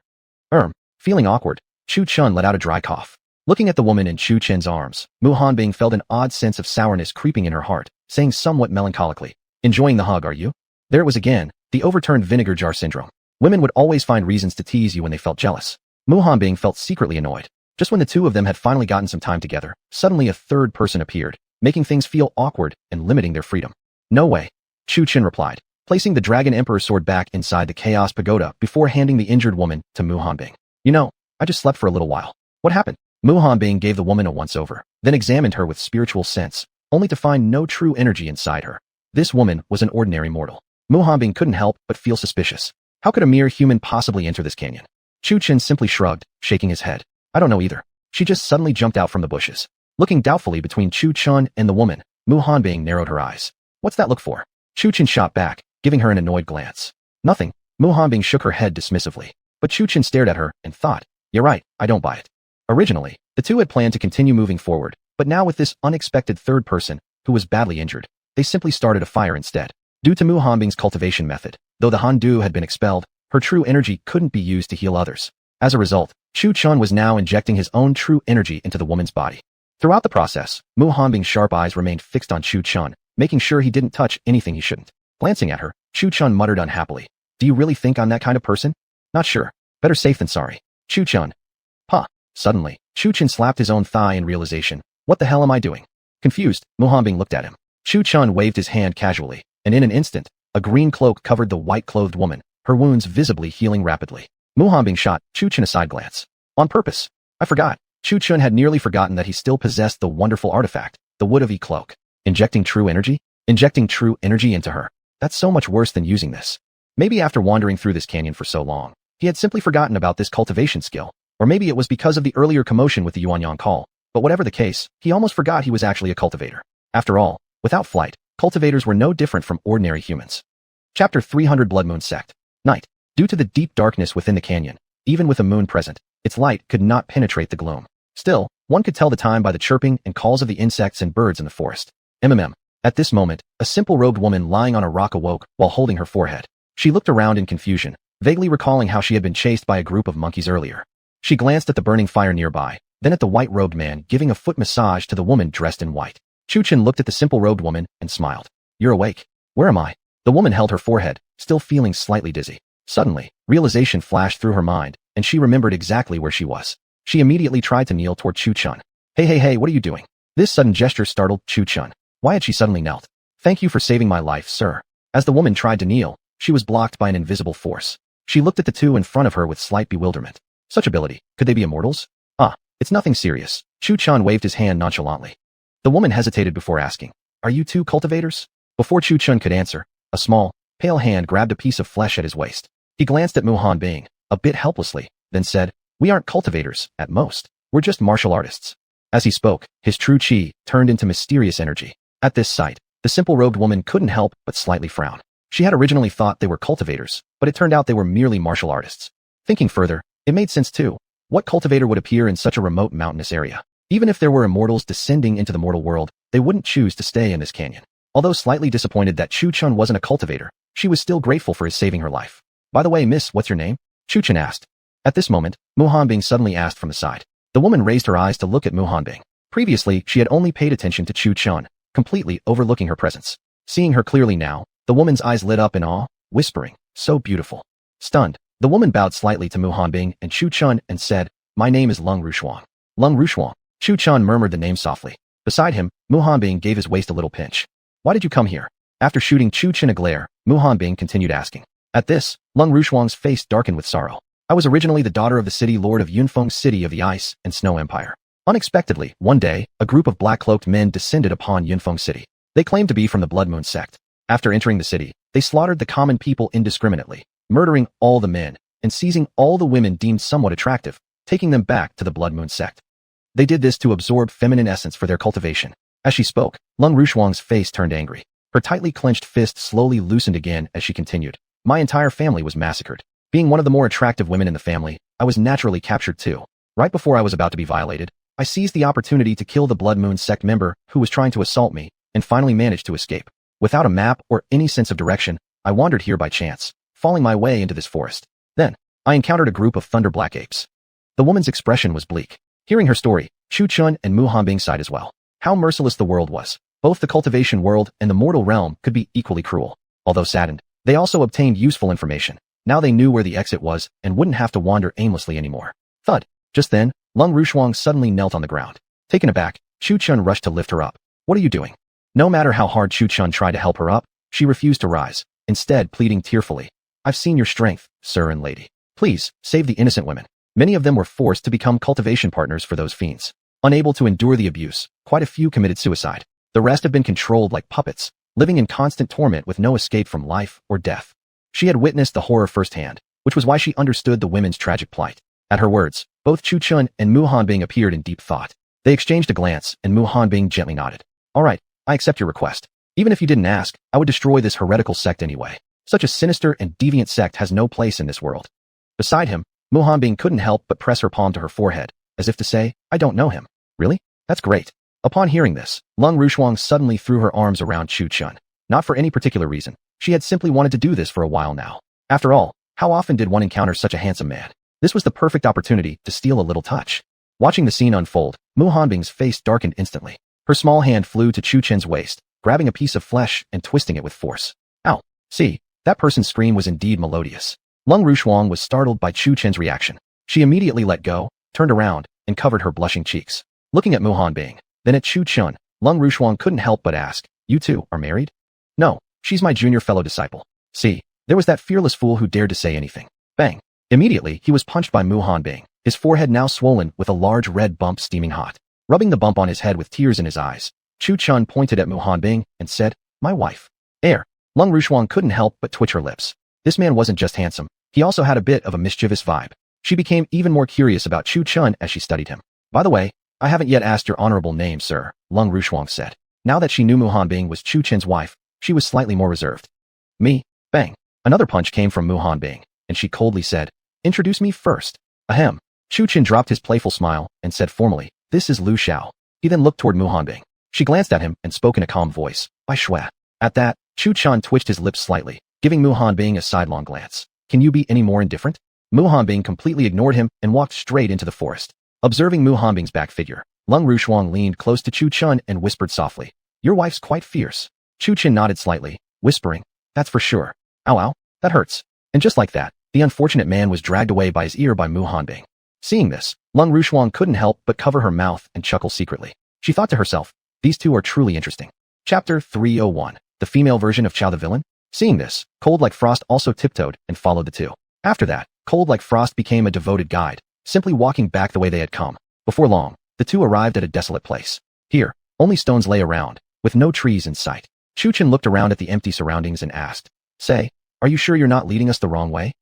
Feeling awkward, Chu Chun let out a dry cough. Looking at the woman in Chu Chen's arms, Mu Hanbing felt an odd sense of sourness creeping in her heart, saying somewhat melancholically, "Enjoying the hug, are you?" There it was again, the overturned vinegar jar syndrome. Women would always find reasons to tease you when they felt jealous. Mu Hanbing felt secretly annoyed. Just when the two of them had finally gotten some time together, suddenly a third person appeared, making things feel awkward and limiting their freedom. "No way," Chu Chen replied, placing the Dragon Emperor's sword back inside the Chaos Pagoda before handing the injured woman to Mu Hanbing. "You know, I just slept for a little while. What happened?" Mu Hanbing gave the woman a once-over, then examined her with spiritual sense, only to find no true energy inside her. This woman was an ordinary mortal. Mu Hanbing couldn't help but feel suspicious. How could a mere human possibly enter this canyon? Chu Chen simply shrugged, shaking his head. "I don't know either." She just suddenly jumped out from the bushes. Looking doubtfully between Chu Chun and the woman, Mu Hanbing narrowed her eyes. "What's that look for?" Chu Chen shot back, giving her an annoyed glance. "Nothing." Mu Hanbing shook her head dismissively. But Chu Chen stared at her and thought, "You're right, I don't buy it." Originally, the two had planned to continue moving forward, but now with this unexpected third person, who was badly injured, they simply started a fire instead. Due to Mu Hanbing's cultivation method, though the Handu had been expelled, her true energy couldn't be used to heal others. As a result, Chu Chun was now injecting his own true energy into the woman's body. Throughout the process, Mu Hanbing's sharp eyes remained fixed on Chu Chun, making sure he didn't touch anything he shouldn't. Glancing at her, Chu Chun muttered unhappily, Do you really think I'm that kind of person? Not sure. Better safe than sorry. Chu-chun. Huh. Suddenly, Chu-chun slapped his own thigh in realization. What the hell am I doing? Confused, Muhanbing looked at him. Chu-chun waved his hand casually, and in an instant, a green cloak covered the white-clothed woman, her wounds visibly healing rapidly. Muhanbing shot Chu-chun a side glance. On purpose. I forgot. Chu-chun had nearly forgotten that he still possessed the wonderful artifact, the wood-of-e cloak. Injecting true energy? Injecting true energy into her. That's so much worse than using this. Maybe after wandering through this canyon for so long, he had simply forgotten about this cultivation skill. Or maybe it was because of the earlier commotion with the Yuanyang call. But whatever the case, he almost forgot he was actually a cultivator. After all, without flight, cultivators were no different from ordinary humans. Chapter 300 Blood Moon Sect. Night. Due to the deep darkness within the canyon, even with a moon present, its light could not penetrate the gloom. Still, one could tell the time by the chirping and calls of the insects and birds in the forest. At this moment, a simple-robed woman lying on a rock awoke while holding her forehead. She looked around in confusion, vaguely recalling how she had been chased by a group of monkeys earlier. She glanced at the burning fire nearby, then at the white-robed man giving a foot massage to the woman dressed in white. Chu-chun looked at the simple-robed woman and smiled. You're awake. Where am I? The woman held her forehead, still feeling slightly dizzy. Suddenly, realization flashed through her mind, and she remembered exactly where she was. She immediately tried to kneel toward Chu-chun. Hey, what are you doing? This sudden gesture startled Chu-chun. Why had she suddenly knelt? Thank you for saving my life, sir. As the woman tried to kneel, she was blocked by an invisible force. She looked at the two in front of her with slight bewilderment. Such ability, could they be immortals? It's nothing serious. Chu-chun waved his hand nonchalantly. The woman hesitated before asking, Are you two cultivators? Before Chu-chun could answer, a small, pale hand grabbed a piece of flesh at his waist. He glanced at Muhanbing, a bit helplessly, then said, We aren't cultivators, at most. We're just martial artists. As he spoke, his true chi turned into mysterious energy. At this sight, the simple-robed woman couldn't help but slightly frown. She had originally thought they were cultivators, but it turned out they were merely martial artists. Thinking further, it made sense too. What cultivator would appear in such a remote mountainous area? Even if there were immortals descending into the mortal world, they wouldn't choose to stay in this canyon. Although slightly disappointed that Chu-chun wasn't a cultivator, she was still grateful for his saving her life. By the way, miss, what's your name? Chu-chun asked. At this moment, Muhanbing suddenly asked from the side. The woman raised her eyes to look at Muhanbing. Previously, she had only paid attention to Chu-chun, completely overlooking her presence. Seeing her clearly now, the woman's eyes lit up in awe, whispering, So beautiful. Stunned, the woman bowed slightly to Muhanbing and Chu-chun and said, My name is Lung Rushuang. Lung Rushuang. Chu-chun murmured the name softly. Beside him, Muhanbing gave his waist a little pinch. Why did you come here? After shooting Chu-chun a glare, Muhanbing continued asking. At this, Lung Rushuang's face darkened with sorrow. I was originally the daughter of the city lord of Yunfeng City of the Ice and Snow Empire. Unexpectedly, one day, a group of black-cloaked men descended upon Yunfeng City. They claimed to be from the Blood Moon Sect. After entering the city, they slaughtered the common people indiscriminately, murdering all the men, and seizing all the women deemed somewhat attractive, taking them back to the Blood Moon Sect. They did this to absorb feminine essence for their cultivation. As she spoke, Lung Rushuang's face turned angry. Her tightly clenched fist slowly loosened again as she continued. My entire family was massacred. Being one of the more attractive women in the family, I was naturally captured too. Right before I was about to be violated, I seized the opportunity to kill the Blood Moon Sect member who was trying to assault me, and finally managed to escape. Without a map or any sense of direction, I wandered here by chance, falling my way into this forest. Then, I encountered a group of thunder black apes. The woman's expression was bleak. Hearing her story, Chu-chun and Muhanbing sighed as well. How merciless the world was. Both the cultivation world and the mortal realm could be equally cruel. Although saddened, they also obtained useful information. Now they knew where the exit was and wouldn't have to wander aimlessly anymore. Thud. Just then, Lung Rushuang suddenly knelt on the ground. Taken aback, Chu-chun rushed to lift her up. What are you doing? No matter how hard Chu-chun tried to help her up, she refused to rise, instead pleading tearfully. I've seen your strength, sir and lady. Please, save the innocent women. Many of them were forced to become cultivation partners for those fiends. Unable to endure the abuse, quite a few committed suicide. The rest have been controlled like puppets, living in constant torment with no escape from life or death. She had witnessed the horror firsthand, which was why she understood the women's tragic plight. At her words, both Chu-chun and Muhanbing appeared in deep thought. They exchanged a glance, and Muhanbing gently nodded. All right, I accept your request. Even if you didn't ask, I would destroy this heretical sect anyway. Such a sinister and deviant sect has no place in this world. Beside him, Muhanbing couldn't help but press her palm to her forehead, as if to say, I don't know him. Really? That's great. Upon hearing this, Lung Rushuang suddenly threw her arms around Chu-chun. Not for any particular reason. She had simply wanted to do this for a while now. After all, how often did one encounter such a handsome man? This was the perfect opportunity to steal a little touch. Watching the scene unfold, Muhanbing's face darkened instantly. Her small hand flew to Chu-chun's waist, grabbing a piece of flesh and twisting it with force. Ow! See, That person's scream was indeed melodious. Lung Rushuang was startled by Chu Chen's reaction. She immediately let go, turned around, and covered her blushing cheeks. Looking at Mu Hanbing, then at Chu Chen, Lung Rushuang couldn't help but ask, "You two are married?" "No, she's my junior fellow disciple." See, there was that fearless fool who dared to say anything. Bang! Immediately, he was punched by Mu Hanbing, his forehead now swollen with a large red bump steaming hot. Rubbing the bump on his head with tears in his eyes, Chu Chen pointed at Mu Hanbing and said, "My wife." Lung Rushuang couldn't help but twitch her lips. This man wasn't just handsome, he also had a bit of a mischievous vibe. She became even more curious about Chu Chen as she studied him. "By the way, I haven't yet asked your honorable name, sir," Lung Rushuang said. Now that she knew Mu Hanbing was Chu Chen's wife, she was slightly more reserved. "Me." Bang! Another punch came from Mu Hanbing, and she coldly said, "Introduce me first." Ahem. Chu Chen dropped his playful smile and said formally, "This is Lu Xiao." He then looked toward Mu Hanbing. She glanced at him and spoke in a calm voice, "Bai Shui." At that, Chu Chen twitched his lips slightly, giving Mu Hanbing a sidelong glance. "Can you be any more indifferent?" Mu Hanbing completely ignored him and walked straight into the forest. Observing Mu Hanbing's back figure, Lung Rushuang leaned close to Chu Chen and whispered softly, "Your wife's quite fierce." Chu Chen nodded slightly, whispering, "That's for sure. Ow ow, that hurts." And just like that, the unfortunate man was dragged away by his ear by Mu Hanbing. Seeing this, Lung Rushuang couldn't help but cover her mouth and chuckle secretly. She thought to herself, "These two are truly interesting." Chapter 301. The female version of Chao the villain? Seeing this, Cold Like Frost also tiptoed and followed the two. After that, Cold Like Frost became a devoted guide, simply walking back the way they had come. Before long, the two arrived at a desolate place. Here, only stones lay around, with no trees in sight. Chu Chen looked around at the empty surroundings and asked, "Say, are you sure you're not leading us the wrong way?"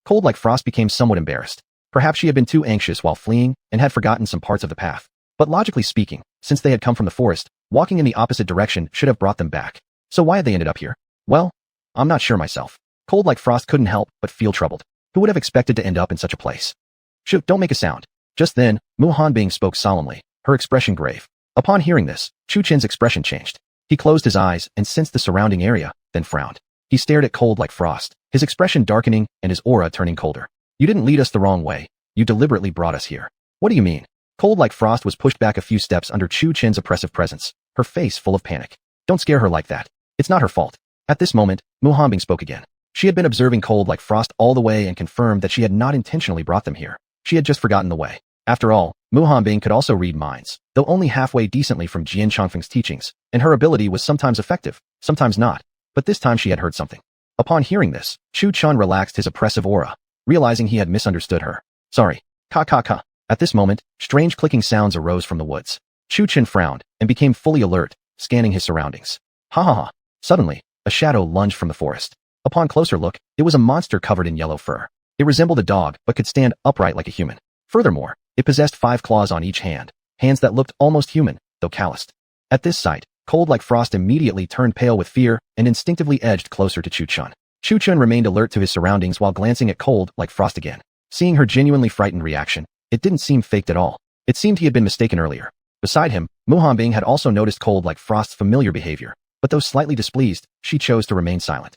Cold Like Frost became somewhat embarrassed. Perhaps she had been too anxious while fleeing and had forgotten some parts of the path. But logically speaking, since they had come from the forest, walking in the opposite direction should have brought them back. So why had they ended up here? Well, I'm not sure myself. Cold Like Frost couldn't help but feel troubled. Who would have expected to end up in such a place? "Shoot, don't make a sound." Just then, Mu Hanbing spoke solemnly, her expression grave. Upon hearing this, Chu Chen's expression changed. He closed his eyes and sensed the surrounding area, then frowned. He stared at Cold Like Frost, his expression darkening and his aura turning colder. "You didn't lead us the wrong way. You deliberately brought us here." "What do you mean?" Cold Like Frost was pushed back a few steps under Chu Chen's oppressive presence, her face full of panic. "Don't scare her like that. It's not her fault." At this moment, Mu Hanbing spoke again. She had been observing Cold Like Frost all the way and confirmed that she had not intentionally brought them here. She had just forgotten the way. After all, Mu Hanbing could also read minds, though only halfway decently from Jian Chongfeng's teachings, and her ability was sometimes effective, sometimes not. But this time she had heard something. Upon hearing this, Chu Chen relaxed his oppressive aura, realizing he had misunderstood her. "Sorry. Ka ka ka." At this moment, strange clicking sounds arose from the woods. Chu Chen frowned and became fully alert, scanning his surroundings. Ha ha ha. Suddenly, a shadow lunged from the forest. Upon closer look, it was a monster covered in yellow fur. It resembled a dog but could stand upright like a human. Furthermore, it possessed 5 claws on each hand, hands that looked almost human, though calloused. At this sight, Cold Like Frost immediately turned pale with fear and instinctively edged closer to Chu Chen. Chu Chen remained alert to his surroundings while glancing at Cold Like Frost again. Seeing her genuinely frightened reaction, it didn't seem faked at all. It seemed he had been mistaken earlier. Beside him, Mu Hanbing had also noticed Cold Like Frost's familiar behavior, but though slightly displeased, she chose to remain silent.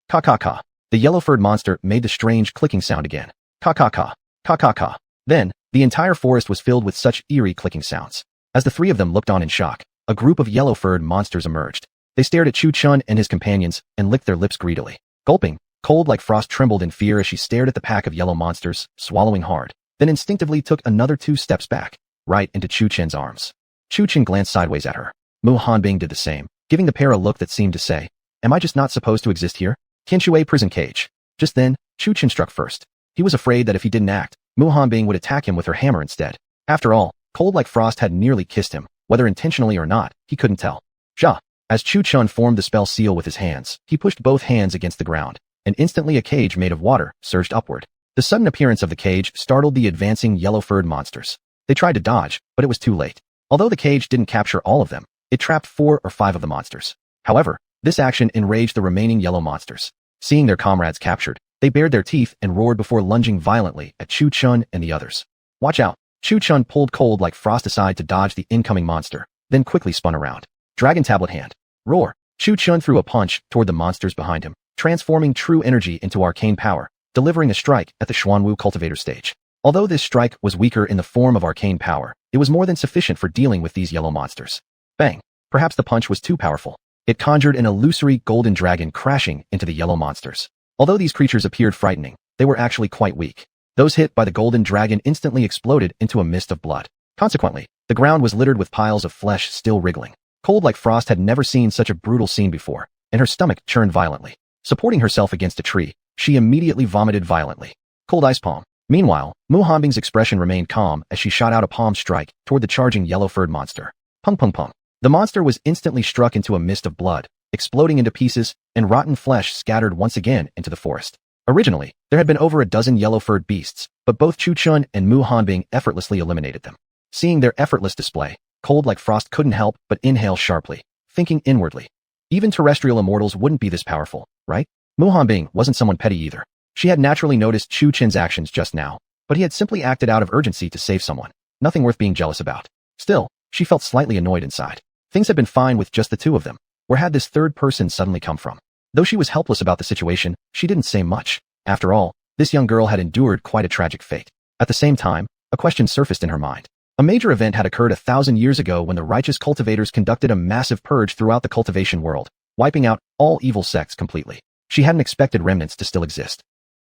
Ka ka ka. The yellow-furred monster made the strange clicking sound again. Ka ka ka. Ka ka ka. Then, the entire forest was filled with such eerie clicking sounds. As the three of them looked on in shock, a group of yellow-furred monsters emerged. They stared at Chu Chen and his companions and licked their lips greedily. Gulping, Cold Like Frost trembled in fear as she stared at the pack of yellow monsters, swallowing hard, then instinctively took another 2 steps back, right into Chu Chen's arms. Chu Chen glanced sideways at her. Mu Hanbing did the same, giving the pair a look that seemed to say, "Am I just not supposed to exist here?" Qinshui prison cage. Just then, Chu Chen struck first. He was afraid that if he didn't act, Mu Hanbing would attack him with her hammer instead. After all, Cold Like Frost had nearly kissed him, whether intentionally or not, he couldn't tell. Ja! As Chu Chen formed the spell seal with his hands, he pushed both hands against the ground, and instantly a cage made of water surged upward. The sudden appearance of the cage startled the advancing yellow-furred monsters. They tried to dodge, but it was too late. Although the cage didn't capture all of them, it trapped 4 or 5 of the monsters. However, this action enraged the remaining yellow monsters. Seeing their comrades captured, they bared their teeth and roared before lunging violently at Chu Chen and the others. "Watch out." Chu Chen pulled Cold Like Frost aside to dodge the incoming monster, then quickly spun around. Dragon tablet hand. Roar. Chu Chen threw a punch toward the monsters behind him, transforming true energy into arcane power, delivering a strike at the Xuanwu cultivator stage. Although this strike was weaker in the form of arcane power, it was more than sufficient for dealing with these yellow monsters. Bang. Perhaps the punch was too powerful. It conjured an illusory golden dragon crashing into the yellow monsters. Although these creatures appeared frightening, they were actually quite weak. Those hit by the golden dragon instantly exploded into a mist of blood. Consequently, the ground was littered with piles of flesh still wriggling. Cold like frost had never seen such a brutal scene before, and her stomach churned violently. Supporting herself against a tree, she immediately vomited violently. Cold ice palm. Meanwhile, Mu Hanbing's expression remained calm as she shot out a palm strike toward the charging yellow-furred monster. Pung pung pung. The monster was instantly struck into a mist of blood, exploding into pieces, and rotten flesh scattered once again into the forest. Originally, there had been over a dozen yellow-furred beasts, but both Chu Chun and Mu Hanbing effortlessly eliminated them. Seeing their effortless display, Cold like frost couldn't help but inhale sharply, thinking inwardly. Even terrestrial immortals wouldn't be this powerful, right? Mu Hanbing wasn't someone petty either. She had naturally noticed Chu Chen's actions just now, but he had simply acted out of urgency to save someone. Nothing worth being jealous about. Still, she felt slightly annoyed inside. Things had been fine with just the two of them. Where had this third person suddenly come from? Though she was helpless about the situation, she didn't say much. After all, this young girl had endured quite a tragic fate. At the same time, a question surfaced in her mind. A major event had occurred 1,000 years ago when the righteous cultivators conducted a massive purge throughout the cultivation world, wiping out all evil sects completely. She hadn't expected remnants to still exist.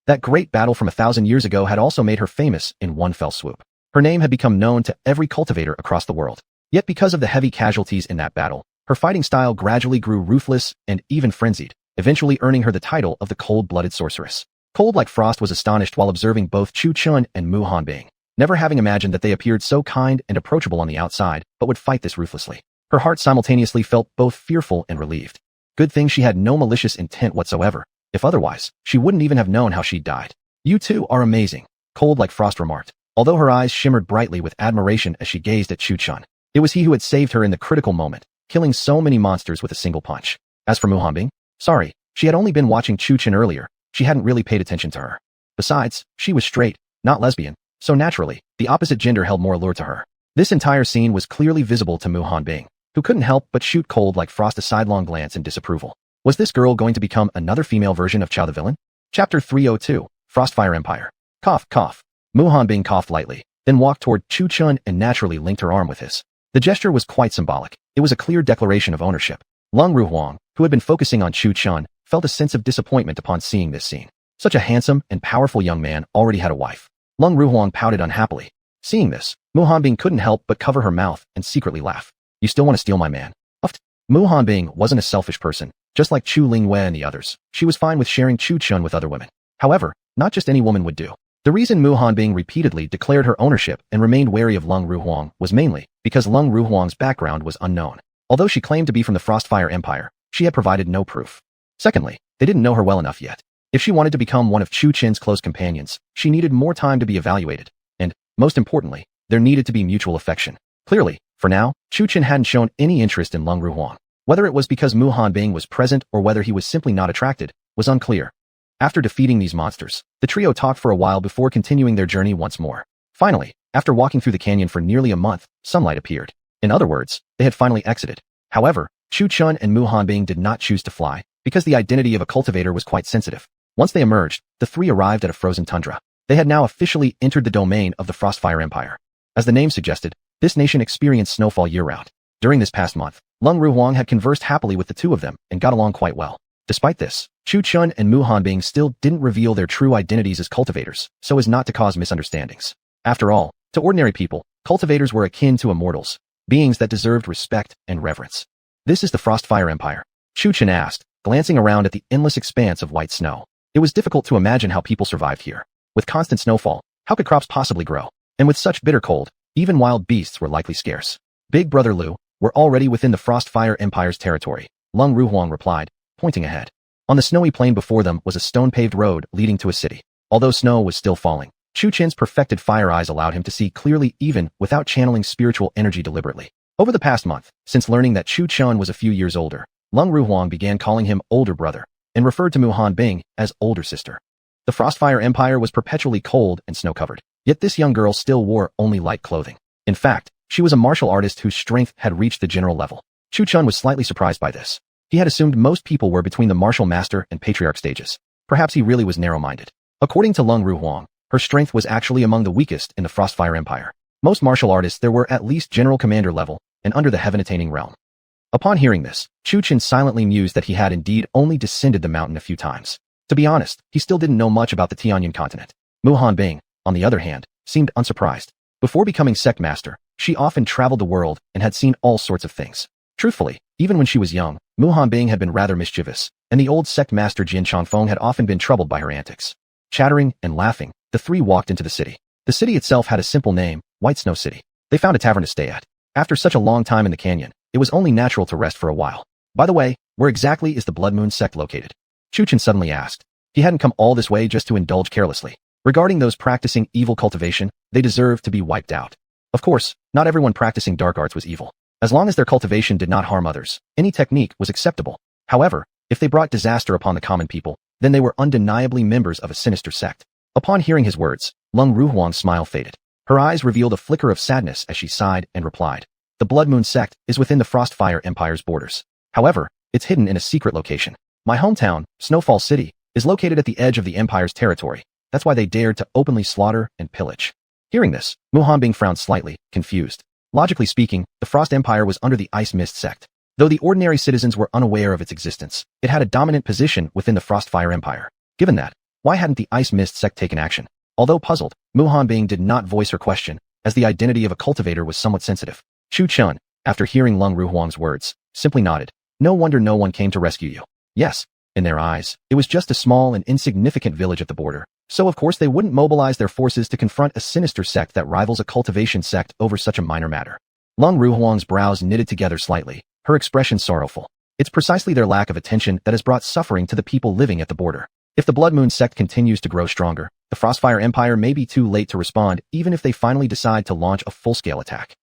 That great battle from 1,000 years ago had also made her famous in one fell swoop. Her name had become known to every cultivator across the world. Yet because of the heavy casualties in that battle, her fighting style gradually grew ruthless and even frenzied, eventually earning her the title of the cold-blooded sorceress. Cold like frost was astonished while observing both Chu Chun and Mu Hanbing, never having imagined that they appeared so kind and approachable on the outside, but would fight this ruthlessly. Her heart simultaneously felt both fearful and relieved. Good thing she had no malicious intent whatsoever. If otherwise, she wouldn't even have known how she'd died. You two are amazing, Cold like frost remarked, although her eyes shimmered brightly with admiration as she gazed at Chu Chun. It was he who had saved her in the critical moment, killing so many monsters with a single punch. As for Mu Hanbing, sorry, she had only been watching Chu Chun earlier. She hadn't really paid attention to her. Besides, she was straight, not lesbian, so naturally, the opposite gender held more allure to her. This entire scene was clearly visible to Mu Hanbing, who couldn't help but shoot Cold like frost a sidelong glance in disapproval. Was this girl going to become another female version of Chow the villain? Chapter 302, Frostfire Empire. Cough, cough. Mu Hanbing coughed lightly, then walked toward Chu Chun and naturally linked her arm with his. The gesture was quite symbolic. It was a clear declaration of ownership. Lung Ruhuang, who had been focusing on Chu Chun, felt a sense of disappointment upon seeing this scene. Such a handsome and powerful young man already had a wife. Lung Ruhuang pouted unhappily. Seeing this, Mu Hanbing couldn't help but cover her mouth and secretly laugh. You still want to steal my man? Uffed. Mu Hanbing wasn't a selfish person. Just like Chu Lingwei and the others, she was fine with sharing Chu Chun with other women. However, not just any woman would do. The reason Mu Hanbing repeatedly declared her ownership and remained wary of Lung Ruhuang was mainly because Lung Ruhuang's background was unknown. Although she claimed to be from the Frostfire Empire, she had provided no proof. Secondly, they didn't know her well enough yet. If she wanted to become one of Chu Chen's close companions, she needed more time to be evaluated. And, most importantly, there needed to be mutual affection. Clearly, for now, Chu Chen hadn't shown any interest in Lung Ruhuang. Whether it was because Mu Hanbing was present or whether he was simply not attracted, was unclear. After defeating these monsters, the trio talked for a while before continuing their journey once more. Finally, after walking through the canyon for nearly a month, sunlight appeared. In other words, they had finally exited. However, Chu Chun and Mu Hanbing did not choose to fly, because the identity of a cultivator was quite sensitive. Once they emerged, the three arrived at a frozen tundra. They had now officially entered the domain of the Frostfire Empire. As the name suggested, this nation experienced snowfall year-round. During this past month, Lung Ruhuang had conversed happily with the two of them and got along quite well. Despite this, Chu Chun and Mu Hanbing still didn't reveal their true identities as cultivators, so as not to cause misunderstandings. After all, to ordinary people, cultivators were akin to immortals, beings that deserved respect and reverence. This is the Frostfire Empire? Chu Chun asked, glancing around at the endless expanse of white snow. It was difficult to imagine how people survived here. With constant snowfall, how could crops possibly grow? And with such bitter cold, even wild beasts were likely scarce. Big Brother Liu, we're already within the Frostfire Empire's territory, Lung Ruhuang replied, pointing ahead. On the snowy plain before them was a stone-paved road leading to a city. Although snow was still falling, Chu Chen's perfected fire eyes allowed him to see clearly even without channeling spiritual energy deliberately. Over the past month, since learning that Chu Chun was a few years older, Lung Ruhuang began calling him older brother, and referred to Mu Hanbing as older sister. The Frostfire Empire was perpetually cold and snow-covered, yet this young girl still wore only light clothing. In fact, she was a martial artist whose strength had reached the general level. Chu Chun was slightly surprised by this. He had assumed most people were between the martial master and patriarch stages. Perhaps he really was narrow-minded. According to Lung Ruhuang, her strength was actually among the weakest in the Frostfire Empire. Most martial artists there were at least general commander level and under the heaven-attaining realm. Upon hearing this, Chu Chen silently mused that he had indeed only descended the mountain a few times. To be honest, he still didn't know much about the Tianyan continent. Mu Hanbing, on the other hand, seemed unsurprised. Before becoming sect master, she often traveled the world and had seen all sorts of things. Truthfully, even when she was young, Mu Hanbing had been rather mischievous, and the old sect master Jin Changfeng had often been troubled by her antics. Chattering and laughing, the three walked into the city. The city itself had a simple name, White Snow City. They found a tavern to stay at. After such a long time in the canyon, it was only natural to rest for a while. By the way, where exactly is the Blood Moon sect located? Chu Chen suddenly asked. He hadn't come all this way just to indulge carelessly. Regarding those practicing evil cultivation, they deserved to be wiped out. Of course, not everyone practicing dark arts was evil. As long as their cultivation did not harm others, any technique was acceptable. However, if they brought disaster upon the common people, then they were undeniably members of a sinister sect. Upon hearing his words, Lung Ruhuang's smile faded. Her eyes revealed a flicker of sadness as she sighed and replied. The Blood Moon sect is within the Frostfire Empire's borders. However, it's hidden in a secret location. My hometown, Snowfall City, is located at the edge of the Empire's territory. That's why they dared to openly slaughter and pillage. Hearing this, Mu Hanbing frowned slightly, confused. Logically speaking, the Frost Empire was under the Ice Mist sect. Though the ordinary citizens were unaware of its existence, it had a dominant position within the Frostfire Empire. Given that, why hadn't the Ice Mist sect taken action? Although puzzled, Mu Hanbing did not voice her question, as the identity of a cultivator was somewhat sensitive. Chu Chen, after hearing Lung Ruhuang's words, simply nodded. No wonder no one came to rescue you. Yes, in their eyes, it was just a small and insignificant village at the border. So of course they wouldn't mobilize their forces to confront a sinister sect that rivals a cultivation sect over such a minor matter. Lung Ruhuang's brows knitted together slightly, her expression sorrowful. It's precisely their lack of attention that has brought suffering to the people living at the border. If the Blood Moon sect continues to grow stronger, the Frostfire Empire may be too late to respond even if they finally decide to launch a full-scale attack.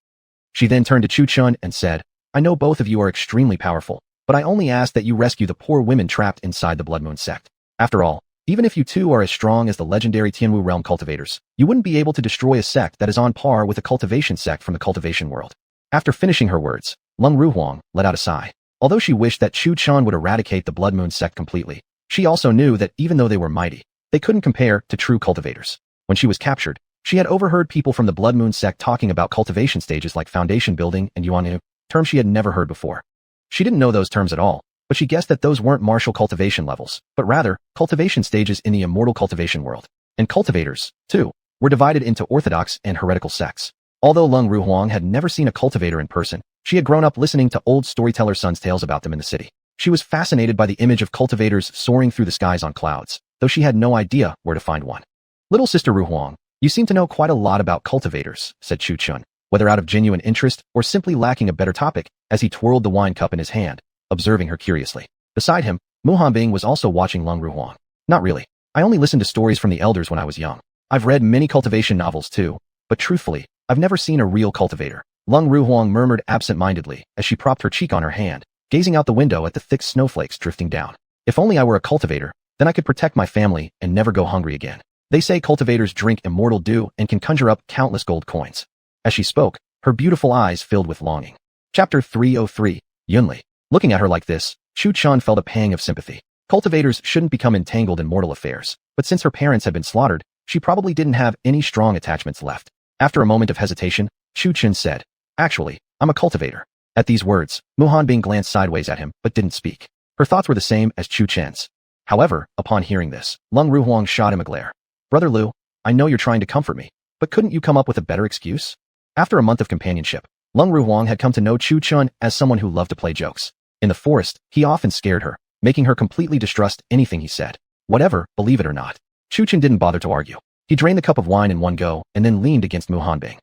She then turned to Chu Chen and said, I know both of you are extremely powerful, but I only ask that you rescue the poor women trapped inside the Blood Moon sect. After all, even if you two are as strong as the legendary Tianwu realm cultivators, you wouldn't be able to destroy a sect that is on par with a cultivation sect from the cultivation world. After finishing her words, Lung Ruhuang let out a sigh. Although she wished that Chu Chen would eradicate the Blood Moon sect completely, she also knew that even though they were mighty, they couldn't compare to true cultivators. When she was captured, she had overheard people from the Blood Moon sect talking about cultivation stages like foundation building and yuanu, terms she had never heard before. She didn't know those terms at all, but she guessed that those weren't martial cultivation levels, but rather, cultivation stages in the immortal cultivation world. And cultivators, too, were divided into orthodox and heretical sects. Although Lung Ruhuang had never seen a cultivator in person, she had grown up listening to old storyteller sons' tales about them in the city. She was fascinated by the image of cultivators soaring through the skies on clouds, though she had no idea where to find one. Little sister Ruhuang, you seem to know quite a lot about cultivators, said Chu Chen, whether out of genuine interest or simply lacking a better topic, as he twirled the wine cup in his hand, observing her curiously. Beside him, Mu Hanbing was also watching Lung Ruhuang. Not really. I only listened to stories from the elders when I was young. I've read many cultivation novels too, but truthfully, I've never seen a real cultivator. Lung Ruhuang murmured absent-mindedly as she propped her cheek on her hand, gazing out the window at the thick snowflakes drifting down. If only I were a cultivator, then I could protect my family and never go hungry again. They say cultivators drink immortal dew and can conjure up countless gold coins. As she spoke, her beautiful eyes filled with longing. Chapter 303, Yunli. Looking at her like this, Chu Chen felt a pang of sympathy. Cultivators shouldn't become entangled in mortal affairs, but since her parents had been slaughtered, she probably didn't have any strong attachments left. After a moment of hesitation, Chu Chen said, Actually, I'm a cultivator. At these words, Mu Hanbing glanced sideways at him but didn't speak. Her thoughts were the same as Chu Chen's. However, upon hearing this, Lung Ruhuang shot him a glare. Brother Lu, I know you're trying to comfort me, but couldn't you come up with a better excuse? After a month of companionship, Lung Ruhuang had come to know Chu Chen as someone who loved to play jokes. In the forest, he often scared her, making her completely distrust anything he said. Whatever, believe it or not. Chu Chen didn't bother to argue. He drained the cup of wine in one go and then leaned against Mu Hanbing.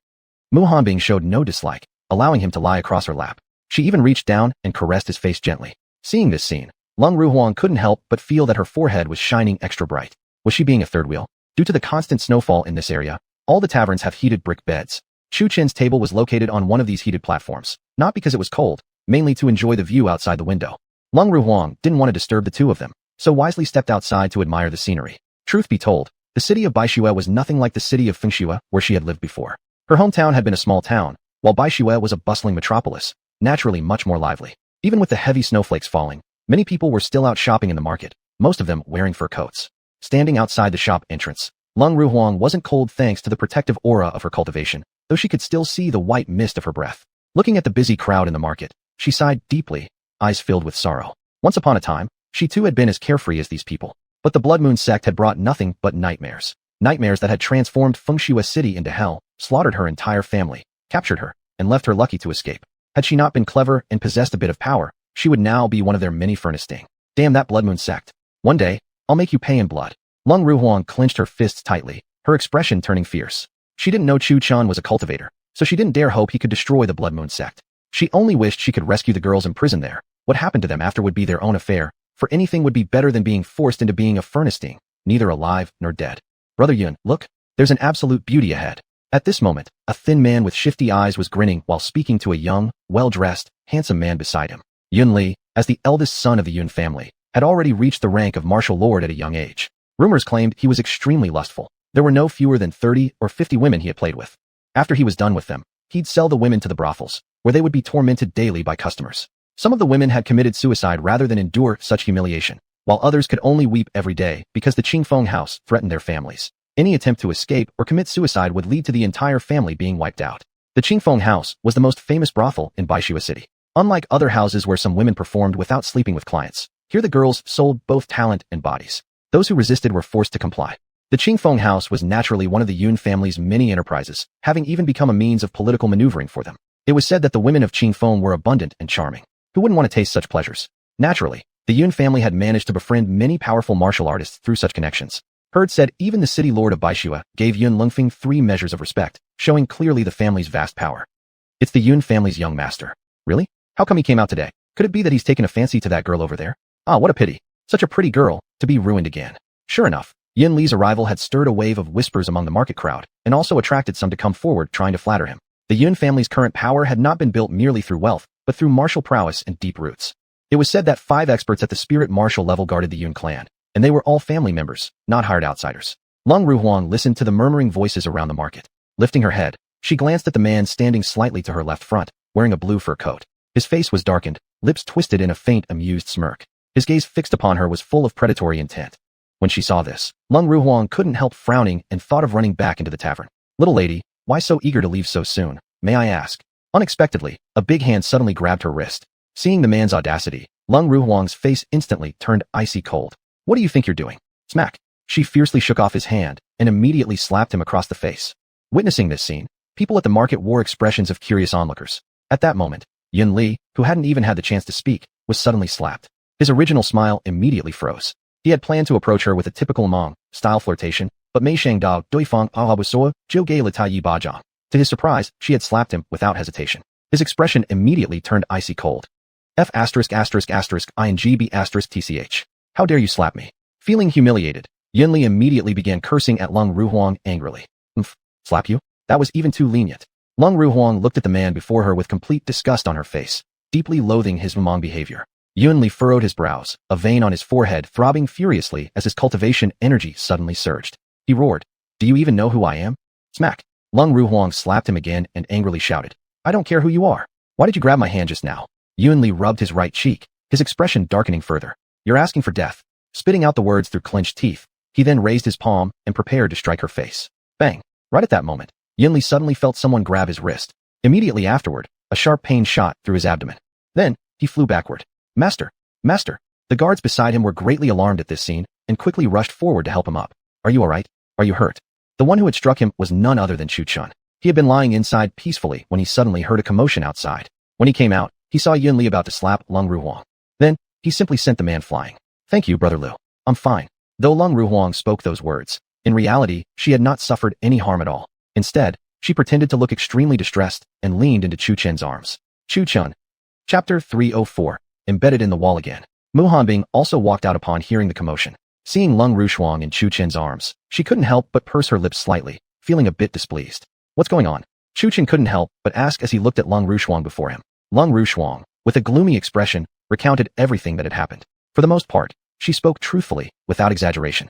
Mu Hanbing showed no dislike, allowing him to lie across her lap. She even reached down and caressed his face gently. Seeing this scene, Lung Ruhuang couldn't help but feel that her forehead was shining extra bright. Was she being a third wheel? Due to the constant snowfall in this area, all the taverns have heated brick beds. Chu Chen's table was located on one of these heated platforms, not because it was cold, mainly to enjoy the view outside the window. Lung Ruhuang didn't want to disturb the two of them, so wisely stepped outside to admire the scenery. Truth be told, the city of Baishue was nothing like the city of Fengshue where she had lived before. Her hometown had been a small town, while Baishue was a bustling metropolis, naturally much more lively. Even with the heavy snowflakes falling, many people were still out shopping in the market, most of them wearing fur coats. Standing outside the shop entrance, Lung Ruhuang wasn't cold thanks to the protective aura of her cultivation, though she could still see the white mist of her breath. Looking at the busy crowd in the market, She sighed deeply, eyes filled with sorrow. Once upon a time, she too had been as carefree as these people. But the Blood Moon sect had brought nothing but nightmares. Nightmares that had transformed Fengshua City into hell, slaughtered her entire family, captured her, and left her lucky to escape. Had she not been clever and possessed a bit of power, she would now be one of their many furnace-sting. Damn that Blood Moon sect. One day, I'll make you pay in blood. Lung Ruhuang clenched her fists tightly, her expression turning fierce. She didn't know Chu Chan was a cultivator, so she didn't dare hope he could destroy the Blood Moon sect. She only wished she could rescue the girls imprisoned there. What happened to them after would be their own affair, for anything would be better than being forced into being a furnace-sting, neither alive nor dead. Brother Yun, look, there's an absolute beauty ahead. At this moment, a thin man with shifty eyes was grinning while speaking to a young, well-dressed, handsome man beside him. Yun Li, as the eldest son of the Yun family, had already reached the rank of martial lord at a young age. Rumors claimed he was extremely lustful. There were no fewer than 30 or 50 women he had played with. After he was done with them, he'd sell the women to the brothels, where they would be tormented daily by customers. Some of the women had committed suicide rather than endure such humiliation, while others could only weep every day because the Qingfeng house threatened their families. Any attempt to escape or commit suicide would lead to the entire family being wiped out. The Qingfeng house was the most famous brothel in Baishua City. Unlike other houses where some women performed without sleeping with clients, here the girls sold both talent and bodies. Those who resisted were forced to comply. The Qingfeng house was naturally one of the Yun family's many enterprises, having even become a means of political maneuvering for them. It was said that the women of Qingfeng were abundant and charming. Who wouldn't want to taste such pleasures? Naturally, the Yun family had managed to befriend many powerful martial artists through such connections. Heard said even the city lord of Baishua gave Yun Lungfeng 3 measures of respect, showing clearly the family's vast power. It's the Yun family's young master. Really? How come he came out today? Could it be that he's taken a fancy to that girl over there? Ah, what a pity. Such a pretty girl, to be ruined again. Sure enough, Yin Li's arrival had stirred a wave of whispers among the market crowd, and also attracted some to come forward trying to flatter him. The Yun family's current power had not been built merely through wealth, but through martial prowess and deep roots. It was said that 5 experts at the spirit martial level guarded the Yun clan, and they were all family members, not hired outsiders. Lung Ruhuang listened to the murmuring voices around the market. Lifting her head, she glanced at the man standing slightly to her left front, wearing a blue fur coat. His face was darkened, lips twisted in a faint, amused smirk. His gaze fixed upon her was full of predatory intent. When she saw this, Lung Ruhuang couldn't help frowning and thought of running back into the tavern. Little lady, why so eager to leave so soon, may I ask? Unexpectedly, a big hand suddenly grabbed her wrist. Seeing the man's audacity, Lung Ruhuang's face instantly turned icy cold. What do you think you're doing? Smack. She fiercely shook off his hand and immediately slapped him across the face. Witnessing this scene, people at the market wore expressions of curious onlookers. At that moment, Yun Li, who hadn't even had the chance to speak, was suddenly slapped. His original smile immediately froze. He had planned to approach her with a typical Hmong-style flirtation, but Mei Shang Dao Doifang Ahabusoa Jiu Gei Litai Yi Bajang. To his surprise, she had slapped him without hesitation. His expression immediately turned icy cold. F***INGB**TCH. How dare you slap me? Feeling humiliated, Yun Li immediately began cursing at Lung Ruhuang angrily. Slap you? That was even too lenient. Lung Ruhuang looked at the man before her with complete disgust on her face, deeply loathing his Hmong behavior. Yun Li furrowed his brows, a vein on his forehead throbbing furiously as his cultivation energy suddenly surged. He roared, "Do you even know who I am?" Smack. Lung Ruhuang slapped him again and angrily shouted, "I don't care who you are. Why did you grab my hand just now?" Yun Li rubbed his right cheek, his expression darkening further. "You're asking for death." Spitting out the words through clenched teeth, he then raised his palm and prepared to strike her face. Bang. Right at that moment, Yun Li suddenly felt someone grab his wrist. Immediately afterward, a sharp pain shot through his abdomen. Then, he flew backward. Master! Master! The guards beside him were greatly alarmed at this scene and quickly rushed forward to help him up. Are you alright? Are you hurt? The one who had struck him was none other than Chu Chun. He had been lying inside peacefully when he suddenly heard a commotion outside. When he came out, he saw Yun Li about to slap Lung Ruhuang. Then, he simply sent the man flying. Thank you, Brother Liu. I'm fine. Though Lung Ruhuang spoke those words, in reality, she had not suffered any harm at all. Instead, she pretended to look extremely distressed and leaned into Chu Chen's arms. Chu Chun. Chapter 304. Embedded in the wall again. Mu Hanbing also walked out upon hearing the commotion. Seeing Lung Ruhuang in Chu Chen's arms, she couldn't help but purse her lips slightly, feeling a bit displeased. What's going on? Chu Chen couldn't help but ask as he looked at Lung Ruhuang before him. Lung Ruhuang, with a gloomy expression, recounted everything that had happened. For the most part, she spoke truthfully, without exaggeration.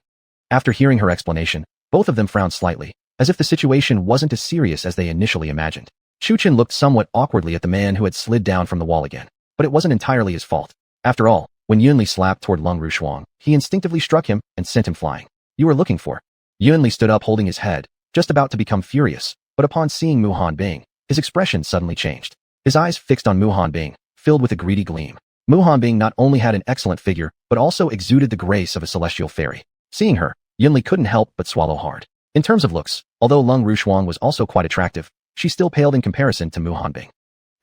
After hearing her explanation, both of them frowned slightly, as if the situation wasn't as serious as they initially imagined. Chu Chen looked somewhat awkwardly at the man who had slid down from the wall again, but it wasn't entirely his fault. After all, when Yun Li slapped toward Lung Ruhuang, he instinctively struck him and sent him flying. You were looking for. Yun Li stood up holding his head, just about to become furious, but upon seeing Mu Hanbing, his expression suddenly changed. His eyes fixed on Mu Hanbing, filled with a greedy gleam. Mu Hanbing not only had an excellent figure, but also exuded the grace of a celestial fairy. Seeing her, Yunli couldn't help but swallow hard. In terms of looks, although Lung Rushuang was also quite attractive, she still paled in comparison to Mu Hanbing.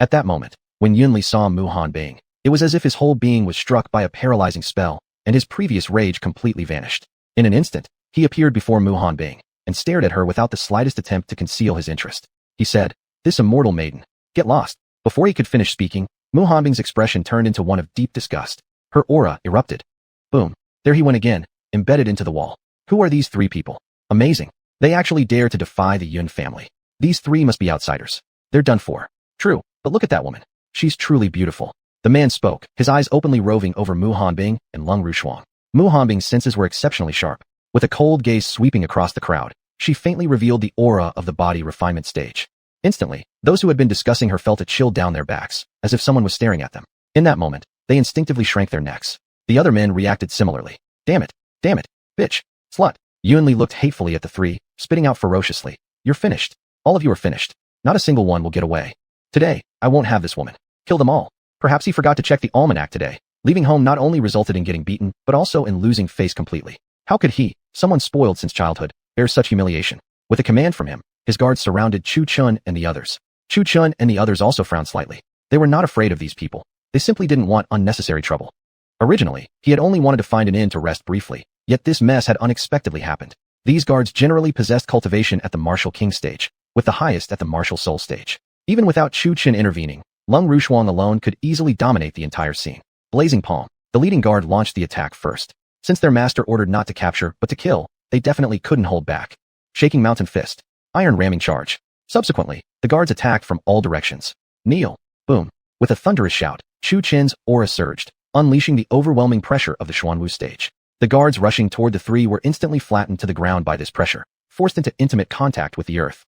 At that moment, when Yunli saw Mu Hanbing, it was as if his whole being was struck by a paralyzing spell, and his previous rage completely vanished. In an instant, he appeared before Mu Hanbing, and stared at her without the slightest attempt to conceal his interest. He said, "This immortal maiden, get lost." Before he could finish speaking, Mu Hanbing's expression turned into one of deep disgust. Her aura erupted. Boom. There he went again, embedded into the wall. Who are these three people? Amazing. They actually dare to defy the Yun family. These three must be outsiders. They're done for. True, but look at that woman. She's truly beautiful. The man spoke, his eyes openly roving over Mu Hanbing and Lung Rushuang. Mu Hanbing's senses were exceptionally sharp. With a cold gaze sweeping across the crowd, she faintly revealed the aura of the body refinement stage. Instantly, those who had been discussing her felt a chill down their backs, as if someone was staring at them. In that moment, they instinctively shrank their necks. The other men reacted similarly. Damn it, bitch, slut. Yunli looked hatefully at the three, spitting out ferociously. You're finished. All of you are finished. Not a single one will get away. Today, I won't have this woman. Kill them all. Perhaps he forgot to check the almanac today. Leaving home not only resulted in getting beaten, but also in losing face completely. How could he, someone spoiled since childhood, bear such humiliation? With a command from him, his guards surrounded Chu Chun and the others. Chu Chun and the others also frowned slightly. They were not afraid of these people. They simply didn't want unnecessary trouble. Originally, he had only wanted to find an inn to rest briefly, yet this mess had unexpectedly happened. These guards generally possessed cultivation at the martial king stage, with the highest at the martial soul stage. Even without Chu Chun intervening, Lung Rushuang alone could easily dominate the entire scene. Blazing Palm, the leading guard launched the attack first. Since their master ordered not to capture, but to kill, they definitely couldn't hold back. Shaking Mountain Fist, Iron Ramming Charge. Subsequently, the guards attacked from all directions. Kneel. Boom. With a thunderous shout, Chu Chin's aura surged, unleashing the overwhelming pressure of the Xuanwu stage. The guards rushing toward the three were instantly flattened to the ground by this pressure, forced into intimate contact with the earth.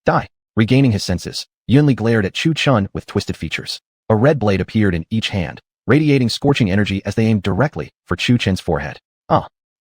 Die. Regaining his senses, Yunli glared at Chu Chun with twisted features. A red blade appeared in each hand, radiating scorching energy as they aimed directly for Chu Chin's forehead.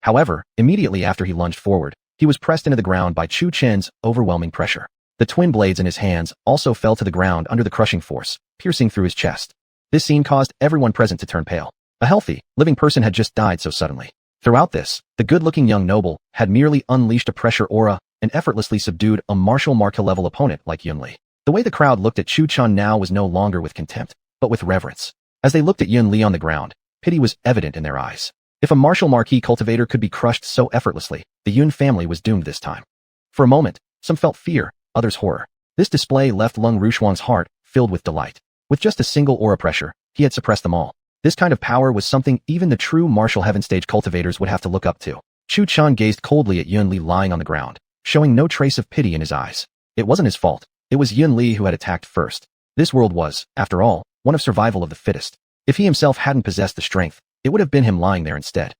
However, immediately after he lunged forward, he was pressed into the ground by Chu Chin's overwhelming pressure. The twin blades in his hands also fell to the ground under the crushing force, piercing through his chest. This scene caused everyone present to turn pale. A healthy, living person had just died so suddenly. Throughout this, the good-looking young noble had merely unleashed a pressure aura and effortlessly subdued a martial marca-level opponent like Yunli. The way the crowd looked at Chu Chun now was no longer with contempt, but with reverence. As they looked at Yunli on the ground, pity was evident in their eyes. If a martial marquis cultivator could be crushed so effortlessly, the Yun family was doomed this time. For a moment, some felt fear, others horror. This display left Lung Rushuang's heart filled with delight. With just a single aura pressure, he had suppressed them all. This kind of power was something even the true martial heaven stage cultivators would have to look up to. Chu Chun gazed coldly at Yunli lying on the ground, showing no trace of pity in his eyes. It wasn't his fault. It was Yunli who had attacked first. This world was, after all, one of survival of the fittest. If he himself hadn't possessed the strength, it would have been him lying there instead.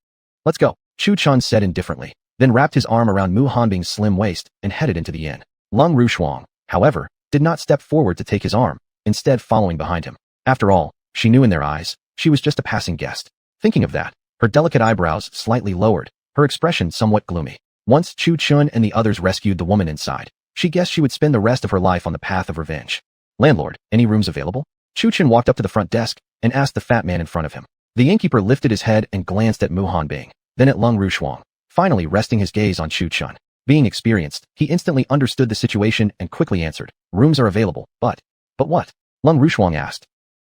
Let's go, Chu Chun said indifferently, then wrapped his arm around Mu Hanbing's slim waist and headed into the inn. Lung Rushuang, however, did not step forward to take his arm, instead following behind him. After all, she knew in their eyes, she was just a passing guest. Thinking of that, her delicate eyebrows slightly lowered, her expression somewhat gloomy. Once Chu Chun and the others rescued the woman inside, she guessed she would spend the rest of her life on the path of revenge. Landlord, any rooms available? Chu Chun walked up to the front desk and asked the fat man in front of him. The innkeeper lifted his head and glanced at Mu Hanbing, then at Lung Rushuang, finally resting his gaze on Chu Chun. Being experienced, he instantly understood the situation and quickly answered, rooms are available, but what? Lung Rushuang asked.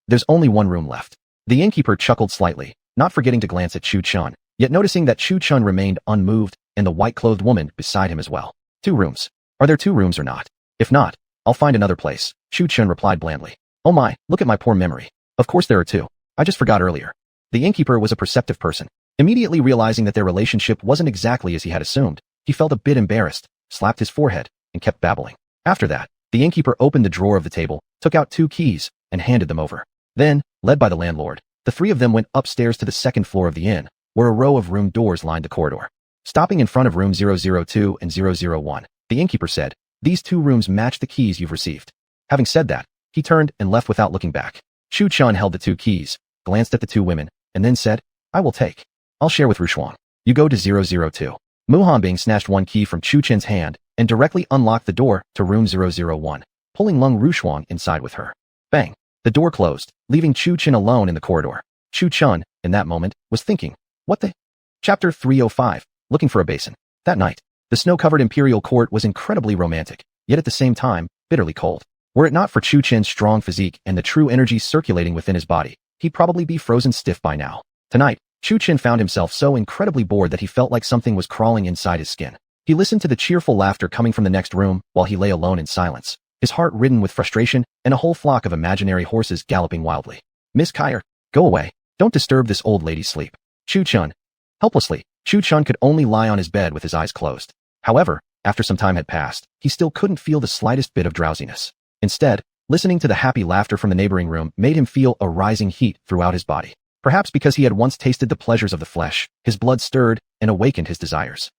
There's only one room left. The innkeeper chuckled slightly, not forgetting to glance at Chu Chun, yet noticing that Chu Chun remained unmoved and the white-clothed woman beside him as well. 2 rooms. Are there 2 rooms or not? If not, I'll find another place, Chu Chun replied blandly. Oh my, look at my poor memory. Of course there are 2. I just forgot earlier. The innkeeper was a perceptive person. Immediately realizing that their relationship wasn't exactly as he had assumed, he felt a bit embarrassed, slapped his forehead, and kept babbling. After that, the innkeeper opened the drawer of the table, took out 2 keys, and handed them over. Then, led by the landlord, the 3 of them went upstairs to the 2nd floor of the inn, where a row of room doors lined the corridor. Stopping in front of room 002 and 001, the innkeeper said, these 2 rooms match the keys you've received. Having said that, he turned and left without looking back. Chu Chun held the 2 keys, glanced at the 2 women, and then said, I will take. I'll share with Rushuang. You go to 002. Mu Hanbing snatched 1 key from Chu Chin's hand and directly unlocked the door to room 001, pulling Lung Rushuang inside with her. Bang! The door closed, leaving Chu Chen alone in the corridor. Chu Chen, in that moment, was thinking, what the? Chapter 305, Looking for a Basin. That night, the snow-covered imperial court was incredibly romantic, yet at the same time, bitterly cold. Were it not for Chu Chen's strong physique and the true energy circulating within his body, he'd probably be frozen stiff by now. Tonight, Chu Chen found himself so incredibly bored that he felt like something was crawling inside his skin. He listened to the cheerful laughter coming from the next room while he lay alone in silence, his heart ridden with frustration and a whole flock of imaginary horses galloping wildly. Miss Kyer, go away. Don't disturb this old lady's sleep. Chu Chen. Helplessly, Chu Chen could only lie on his bed with his eyes closed. However, after some time had passed, he still couldn't feel the slightest bit of drowsiness. Instead, listening to the happy laughter from the neighboring room made him feel a rising heat throughout his body. Perhaps because he had once tasted the pleasures of the flesh, his blood stirred and awakened his desires.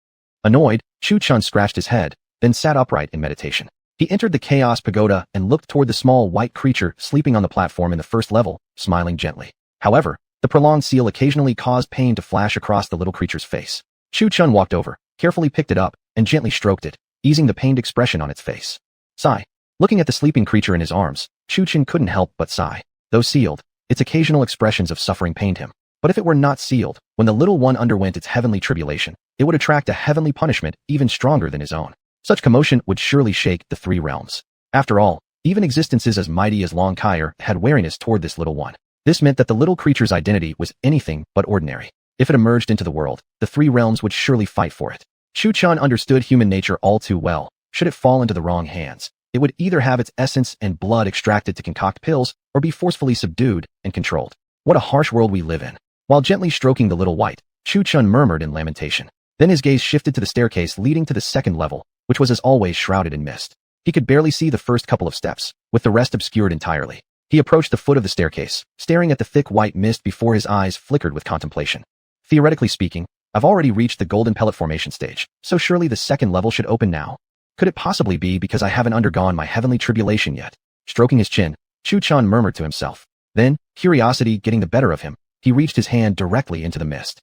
Annoyed, Chu Chen scratched his head, then sat upright in meditation. He entered the Chaos Pagoda and looked toward the small white creature sleeping on the platform in the first level, smiling gently. However, the prolonged seal occasionally caused pain to flash across the little creature's face. Chu Chen walked over, carefully picked it up, and gently stroked it, easing the pained expression on its face. Sigh. Looking at the sleeping creature in his arms, Chu Chen couldn't help but sigh. Though sealed, its occasional expressions of suffering pained him. But if it were not sealed, when the little one underwent its heavenly tribulation, it would attract a heavenly punishment even stronger than his own. Such commotion would surely shake the three realms. After all, even existences as mighty as Long Kyer had wariness toward this little one. This meant that the little creature's identity was anything but ordinary. If it emerged into the world, the three realms would surely fight for it. Chu Chen understood human nature all too well. Should it fall into the wrong hands, it would either have its essence and blood extracted to concoct pills or be forcefully subdued and controlled. What a harsh world we live in. While gently stroking the little wight, Chu Chen murmured in lamentation. Then his gaze shifted to the staircase leading to the second level, which was as always shrouded in mist. He could barely see the first couple of steps, with the rest obscured entirely. He approached the foot of the staircase, staring at the thick white mist before his eyes flickered with contemplation. Theoretically speaking, I've already reached the golden pellet formation stage, so surely the second level should open now. Could it possibly be because I haven't undergone my heavenly tribulation yet? Stroking his chin, Chu Chen murmured to himself. Then, curiosity getting the better of him, he reached his hand directly into the mist.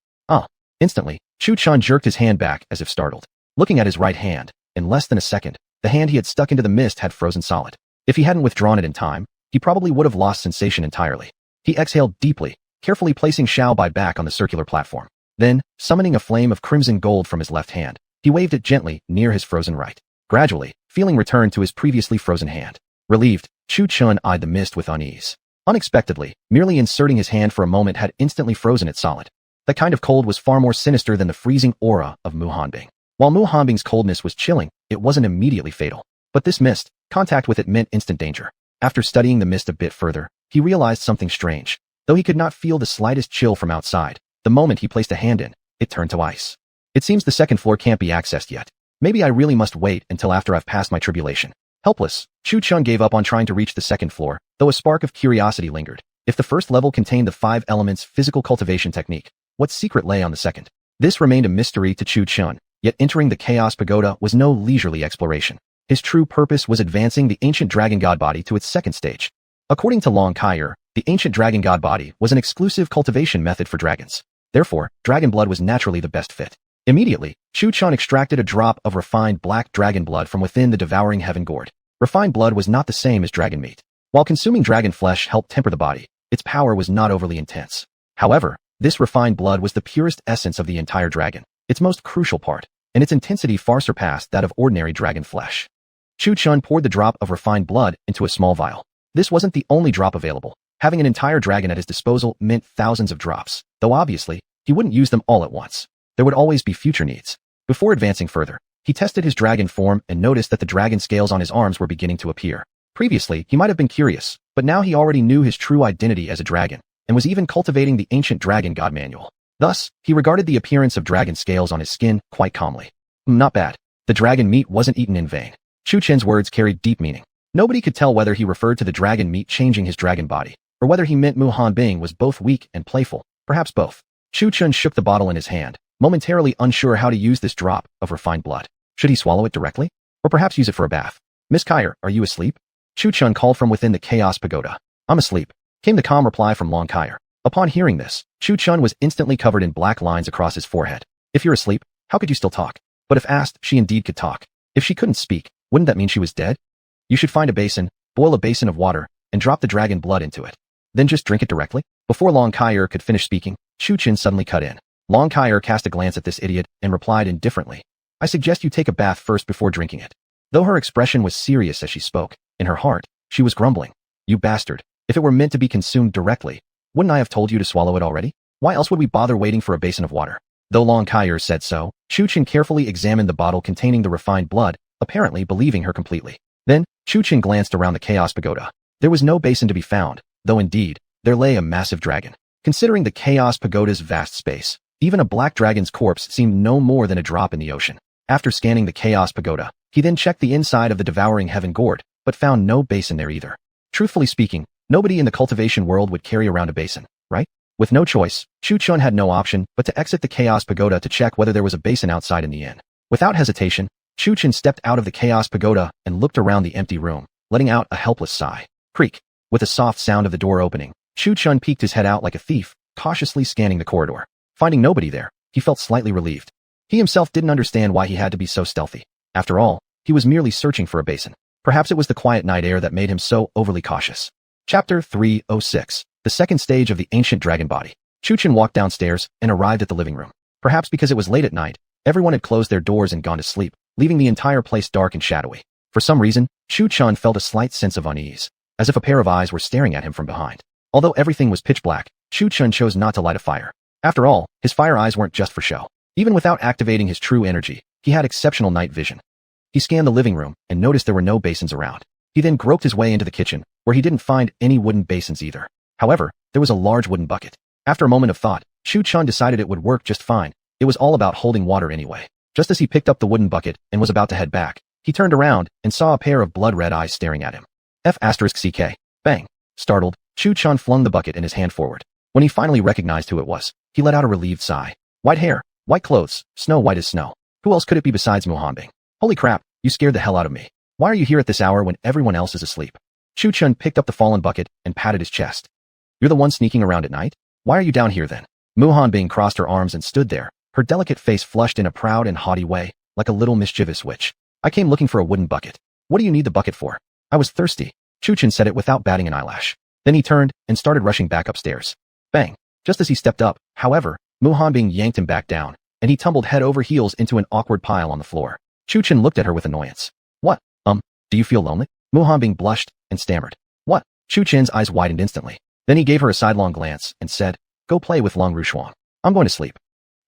Instantly, Chu Chen jerked his hand back as if startled. Looking at his right hand, in less than a second, the hand he had stuck into the mist had frozen solid. If he hadn't withdrawn it in time, he probably would have lost sensation entirely. He exhaled deeply, carefully placing Xiaobai back on the circular platform. Then, summoning a flame of crimson gold from his left hand, he waved it gently near his frozen right. Gradually, feeling returned to his previously frozen hand. Relieved, Chu Chen eyed the mist with unease. Unexpectedly, merely inserting his hand for a moment had instantly frozen it solid. That kind of cold was far more sinister than the freezing aura of Mu Hanbing. While Mu Hanbing's coldness was chilling, it wasn't immediately fatal. But this mist, contact with it meant instant danger. After studying the mist a bit further, he realized something strange. Though he could not feel the slightest chill from outside, the moment he placed a hand in, it turned to ice. It seems the second floor can't be accessed yet. Maybe I really must wait until after I've passed my tribulation. Helpless, Chu Chen gave up on trying to reach the second floor, though a spark of curiosity lingered. If the first level contained the 5 elements physical cultivation technique, what secret lay on the second? This remained a mystery to Chu Chen, yet entering the Chaos Pagoda was no leisurely exploration. His true purpose was advancing the ancient dragon god body to its second stage. According to Long Kyer, the ancient dragon god body was an exclusive cultivation method for dragons. Therefore, dragon blood was naturally the best fit. Immediately, Chu Chen extracted a drop of refined black dragon blood from within the devouring heaven gourd. Refined blood was not the same as dragon meat. While consuming dragon flesh helped temper the body, its power was not overly intense. However, this refined blood was the purest essence of the entire dragon, its most crucial part, and its intensity far surpassed that of ordinary dragon flesh. Chu Chen poured the drop of refined blood into a small vial. This wasn't the only drop available. Having an entire dragon at his disposal meant thousands of drops, though obviously, he wouldn't use them all at once. There would always be future needs. Before advancing further, he tested his dragon form and noticed that the dragon scales on his arms were beginning to appear. Previously, he might have been curious, but now he already knew his true identity as a dragon, and was even cultivating the ancient dragon god manual. Thus, he regarded the appearance of dragon scales on his skin quite calmly. Not bad. The dragon meat wasn't eaten in vain. Chu Chen's words carried deep meaning. Nobody could tell whether he referred to the dragon meat changing his dragon body, or whether he meant Mu Hanbing was both weak and playful, perhaps both. Chu Chen shook the bottle in his hand, momentarily unsure how to use this drop of refined blood. Should he swallow it directly? Or perhaps use it for a bath? Miss Kyer, are you asleep? Chu Chen called from within the Chaos Pagoda. I'm asleep, came the calm reply from Long Kyer. Upon hearing this, Chu Chen was instantly covered in black lines across his forehead. If you're asleep, how could you still talk? But if asked, she indeed could talk. If she couldn't speak, wouldn't that mean she was dead? You should find a basin, boil a basin of water, and drop the dragon blood into it. Then just drink it directly? Before Long Kaier could finish speaking, Chu Qin suddenly cut in. Long Kaier cast a glance at this idiot and replied indifferently, I suggest you take a bath first before drinking it. Though her expression was serious as she spoke, in her heart, she was grumbling. You bastard. If it were meant to be consumed directly, wouldn't I have told you to swallow it already? Why else would we bother waiting for a basin of water? Though Long Kaier said so, Chu Qin carefully examined the bottle containing the refined blood, apparently believing her completely. Then, Chu Qin glanced around the Chaos Pagoda. There was no basin to be found, though indeed, there lay a massive dragon. Considering the Chaos Pagoda's vast space, even a black dragon's corpse seemed no more than a drop in the ocean. After scanning the Chaos Pagoda, he then checked the inside of the Devouring Heaven Gourd, but found no basin there either. Truthfully speaking, nobody in the cultivation world would carry around a basin, right? With no choice, Chu Qin had no option but to exit the Chaos Pagoda to check whether there was a basin outside in the inn. Without hesitation, Chu Qin stepped out of the Chaos Pagoda and looked around the empty room, letting out a helpless sigh. Creak. With a soft sound of the door opening, Chu Qin peeked his head out like a thief, cautiously scanning the corridor. Finding nobody there, he felt slightly relieved. He himself didn't understand why he had to be so stealthy. After all, he was merely searching for a basin. Perhaps it was the quiet night air that made him so overly cautious. Chapter 306. The second stage of the ancient dragon body. Chu Qin walked downstairs and arrived at the living room. Perhaps because it was late at night, everyone had closed their doors and gone to sleep, leaving the entire place dark and shadowy. For some reason, Chu Qin felt a slight sense of unease, as if a pair of eyes were staring at him from behind. Although everything was pitch black, Chu Qin chose not to light a fire. After all, his fire eyes weren't just for show. Even without activating his true energy, he had exceptional night vision. He scanned the living room and noticed there were no basins around. He then groped his way into the kitchen, where he didn't find any wooden basins either. However, there was a large wooden bucket. After a moment of thought, Chu Qin decided it would work just fine. It was all about holding water anyway. Just as he picked up the wooden bucket and was about to head back, he turned around and saw a pair of blood-red eyes staring at him. F***CK. Bang. Startled, Chu Qin flung the bucket in his hand forward. When he finally recognized who it was, he let out a relieved sigh. White hair, white clothes, snow white as snow. Who else could it be besides Muhanbing? Holy crap, you scared the hell out of me. Why are you here at this hour when everyone else is asleep? Chu Qin picked up the fallen bucket and patted his chest. You're the one sneaking around at night? Why are you down here then? Muhanbing crossed her arms and stood there, her delicate face flushed in a proud and haughty way, like a little mischievous witch. I came looking for a wooden bucket. What do you need the bucket for? I was thirsty. Chu Qin said it without batting an eyelash. Then he turned and started rushing back upstairs. Bang. Just as he stepped up, however, Muhanbing yanked him back down, and he tumbled head over heels into an awkward pile on the floor. Chu Qin looked at her with annoyance. What? Do you feel lonely? Muhanbing blushed and stammered. What? Chu Qin's eyes widened instantly. Then he gave her a sidelong glance and said, Go play with Long Rushuang. I'm going to sleep.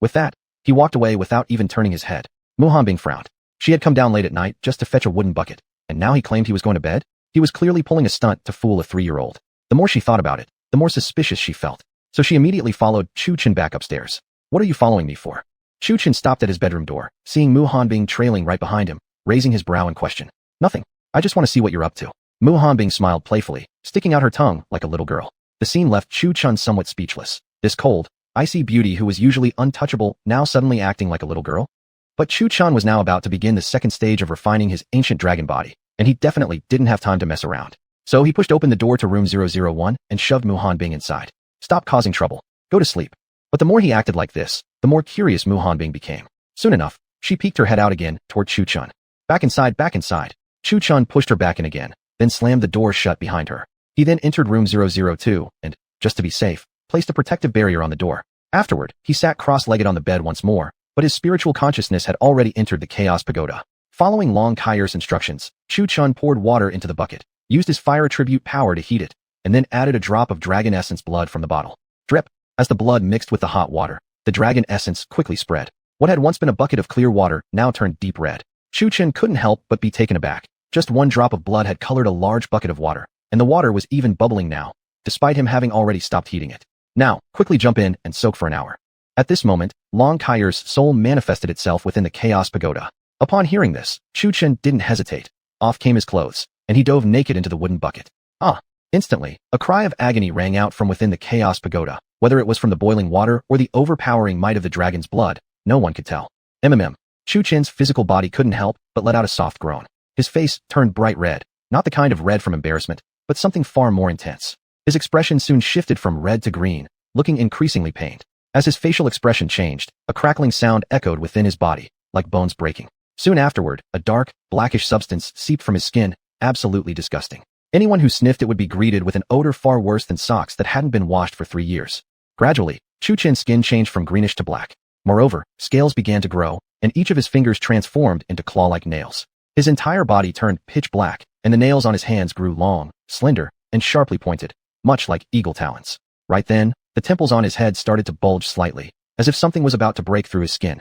With that, he walked away without even turning his head. Muhanbing frowned. She had come down late at night just to fetch a wooden bucket, and now he claimed he was going to bed? He was clearly pulling a stunt to fool a 3-year-old. The more she thought about it, the more suspicious she felt. So she immediately followed Chu Qin back upstairs. What are you following me for? Chu Qin stopped at his bedroom door, seeing Muhanbing trailing right behind him, raising his brow in question. Nothing. I just want to see what you're up to. Muhanbing smiled playfully, sticking out her tongue like a little girl. The scene left Chu Qin somewhat speechless. This cold, icy beauty who was usually untouchable now suddenly acting like a little girl? But Chu Qin was now about to begin the second stage of refining his ancient dragon body, and he definitely didn't have time to mess around. So he pushed open the door to room 001 and shoved Muhanbing inside. Stop causing trouble. Go to sleep. But the more he acted like this, the more curious Muhanbing became. Soon enough, she peeked her head out again toward Chu Qin. Back inside, back inside. Chu Qin pushed her back in again, then slammed the door shut behind her. He then entered room 002 and, just to be safe, placed a protective barrier on the door. Afterward, he sat cross-legged on the bed once more, but his spiritual consciousness had already entered the Chaos Pagoda. Following Long Kaier's instructions, Chu Qin poured water into the bucket, used his fire attribute power to heat it, and then added a drop of dragon essence blood from the bottle. Drip. As the blood mixed with the hot water, the dragon essence quickly spread. What had once been a bucket of clear water now turned deep red. Chu Qin couldn't help but be taken aback. Just one drop of blood had colored a large bucket of water, and the water was even bubbling now, despite him having already stopped heating it. Now, quickly jump in and soak for an hour. At this moment, Long Kaier's soul manifested itself within the Chaos Pagoda. Upon hearing this, Chu Qin didn't hesitate. Off came his clothes, and he dove naked into the wooden bucket. Ah! Instantly, a cry of agony rang out from within the Chaos Pagoda. Whether it was from the boiling water or the overpowering might of the dragon's blood, no one could tell. Chu Qin's physical body couldn't help but let out a soft groan. His face turned bright red, not the kind of red from embarrassment, but something far more intense. His expression soon shifted from red to green, looking increasingly pained. As his facial expression changed, a crackling sound echoed within his body, like bones breaking. Soon afterward, a dark, blackish substance seeped from his skin, absolutely disgusting. Anyone who sniffed it would be greeted with an odor far worse than socks that hadn't been washed for 3 years. Gradually, Chu Chen's skin changed from greenish to black. Moreover, scales began to grow, and each of his fingers transformed into claw-like nails. His entire body turned pitch black, and the nails on his hands grew long, slender, and sharply pointed, much like eagle talons. Right then, the temples on his head started to bulge slightly, as if something was about to break through his skin.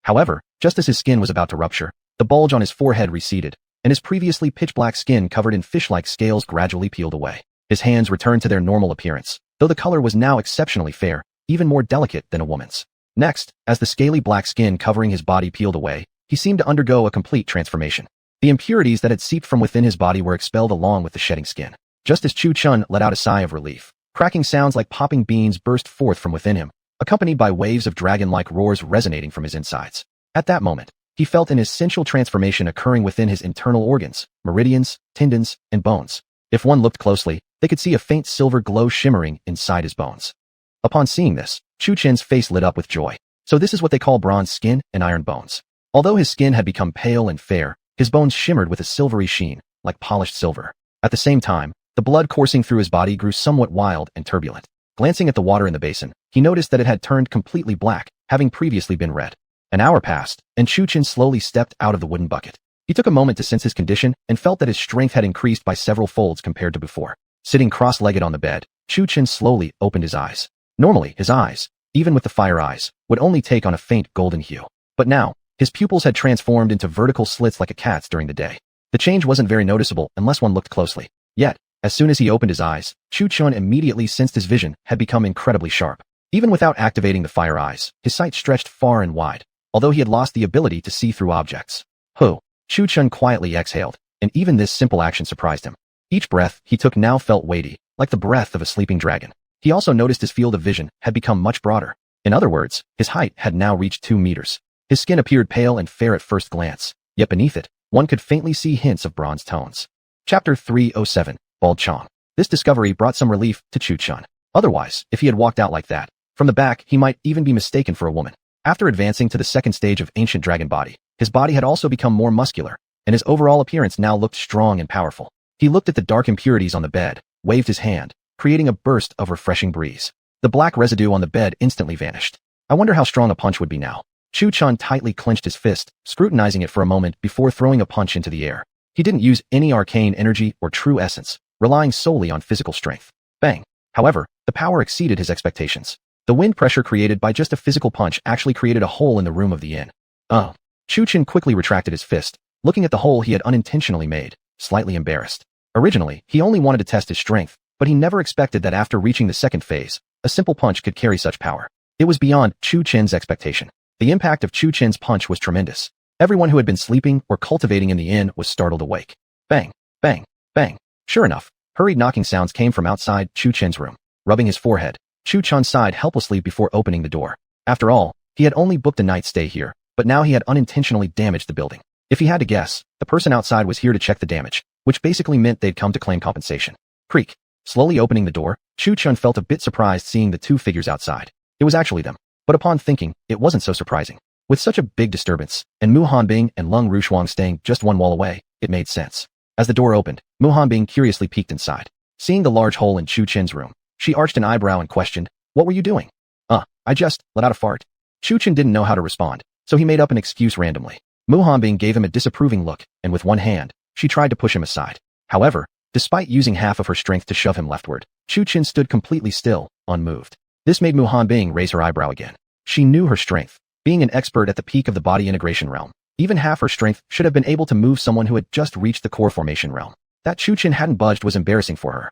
However, just as his skin was about to rupture, the bulge on his forehead receded, and his previously pitch-black skin covered in fish-like scales gradually peeled away. His hands returned to their normal appearance, though the color was now exceptionally fair, even more delicate than a woman's. Next, as the scaly black skin covering his body peeled away, he seemed to undergo a complete transformation. The impurities that had seeped from within his body were expelled along with the shedding skin. Just as Chu Chen let out a sigh of relief, cracking sounds like popping beans burst forth from within him, accompanied by waves of dragon-like roars resonating from his insides. At that moment, he felt an essential transformation occurring within his internal organs, meridians, tendons, and bones. If one looked closely, they could see a faint silver glow shimmering inside his bones. Upon seeing this, Chu Chen's face lit up with joy. So this is what they call bronze skin and iron bones. Although his skin had become pale and fair, his bones shimmered with a silvery sheen, like polished silver. At the same time, the blood coursing through his body grew somewhat wild and turbulent. Glancing at the water in the basin, he noticed that it had turned completely black, having previously been red. An hour passed, and Chu Chen slowly stepped out of the wooden bucket. He took a moment to sense his condition and felt that his strength had increased by several folds compared to before. Sitting cross-legged on the bed, Chu Chen slowly opened his eyes. Normally, his eyes, even with the fire eyes, would only take on a faint golden hue. But now, his pupils had transformed into vertical slits like a cat's during the day. The change wasn't very noticeable unless one looked closely. Yet, as soon as he opened his eyes, Chu Chen immediately sensed his vision had become incredibly sharp. Even without activating the fire eyes, his sight stretched far and wide, although he had lost the ability to see through objects. Chu Chen quietly exhaled, and even this simple action surprised him. Each breath he took now felt weighty, like the breath of a sleeping dragon. He also noticed his field of vision had become much broader. In other words, his height had now reached 2 meters. His skin appeared pale and fair at first glance, yet beneath it, one could faintly see hints of bronze tones. Chapter 307, Bald Chong. This discovery brought some relief to Chu Chen. Otherwise, if he had walked out like that, from the back he might even be mistaken for a woman. After advancing to the second stage of ancient dragon body, his body had also become more muscular, and his overall appearance now looked strong and powerful. He looked at the dark impurities on the bed, waved his hand, creating a burst of refreshing breeze. The black residue on the bed instantly vanished. I wonder how strong a punch would be now. Chu Chen tightly clenched his fist, scrutinizing it for a moment before throwing a punch into the air. He didn't use any arcane energy or true essence, relying solely on physical strength. Bang! However, the power exceeded his expectations. The wind pressure created by just a physical punch actually created a hole in the room of the inn. Chu Chen quickly retracted his fist, looking at the hole he had unintentionally made, slightly embarrassed. Originally, he only wanted to test his strength, but he never expected that after reaching the second phase, a simple punch could carry such power. It was beyond Chu Chen's expectation. The impact of Chu Chen's punch was tremendous. Everyone who had been sleeping or cultivating in the inn was startled awake. Bang, bang, bang. Sure enough, hurried knocking sounds came from outside Chu Chen's room. Rubbing his forehead, Chu Chen sighed helplessly before opening the door. After all, he had only booked a night's stay here, but now he had unintentionally damaged the building. If he had to guess, the person outside was here to check the damage, which basically meant they'd come to claim compensation. Creak. Slowly opening the door, Chu Chen felt a bit surprised seeing the 2 figures outside. It was actually them. But upon thinking, it wasn't so surprising. With such a big disturbance, and Mu Hanbing and Lung Rushuang staying just 1 wall away, it made sense. As the door opened, Mu Hanbing curiously peeked inside. Seeing the large hole in Chu Chen's room, she arched an eyebrow and questioned, "What were you doing?" I just let out a fart." Chu Chen didn't know how to respond, so he made up an excuse randomly. Mu Hanbing gave him a disapproving look, and with one hand, she tried to push him aside. However, despite using half of her strength to shove him leftward, Chu Chen stood completely still, unmoved. This made Mu Hanbing raise her eyebrow again. She knew her strength. Being an expert at the peak of the body integration realm, even half her strength should have been able to move someone who had just reached the core formation realm. That Chu Chen hadn't budged was embarrassing for her.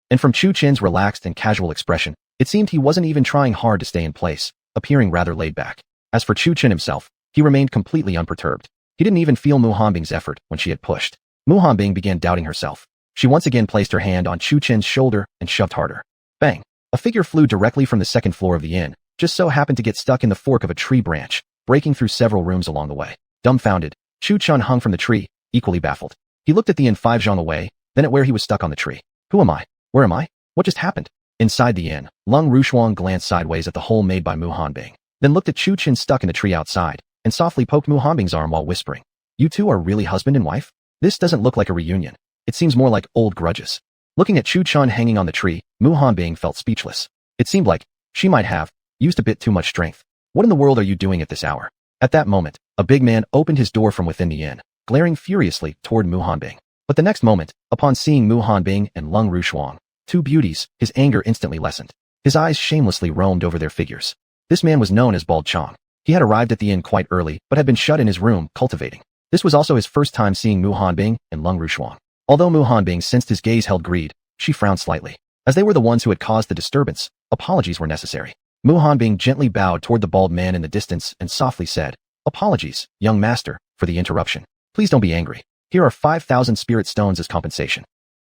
And from Chu Chen's relaxed and casual expression, it seemed he wasn't even trying hard to stay in place, appearing rather laid back. As for Chu Chen himself, he remained completely unperturbed. He didn't even feel Mu Hanbing's effort when she had pushed. Mu Hanbing began doubting herself. She once again placed her hand on Chu Chen's shoulder and shoved harder. Bang! A figure flew directly from the second floor of the inn, just so happened to get stuck in the fork of a tree branch, breaking through several rooms along the way. Dumbfounded, Chu Chen hung from the tree, equally baffled. He looked at the inn 5 zhang away, then at where he was stuck on the tree. Who am I? Where am I? What just happened? Inside the inn, Lung Rushuang glanced sideways at the hole made by Mu Hanbing, then looked at Chu Chen stuck in the tree outside, and softly poked Mu Hanbing's arm while whispering, "You two are really husband and wife? This doesn't look like a reunion." It seems more like old grudges. Looking at Chu Chun hanging on the tree, Mu Hanbing felt speechless. It seemed like she might have used a bit too much strength. What in the world are you doing at this hour? At that moment, a big man opened his door from within the inn, glaring furiously toward Mu Hanbing. But the next moment, upon seeing Mu Hanbing and Lung Rushuang, two beauties, his anger instantly lessened. His eyes shamelessly roamed over their figures. This man was known as Bald Chong. He had arrived at the inn quite early, but had been shut in his room, cultivating. This was also his first time seeing Mu Hanbing and Lung Rushuang. Although Mu Hanbing sensed his gaze held greed, she frowned slightly. As they were the ones who had caused the disturbance, apologies were necessary. Mu Hanbing gently bowed toward the bald man in the distance and softly said, "Apologies, young master, for the interruption. Please don't be angry. Here are 5,000 spirit stones as compensation."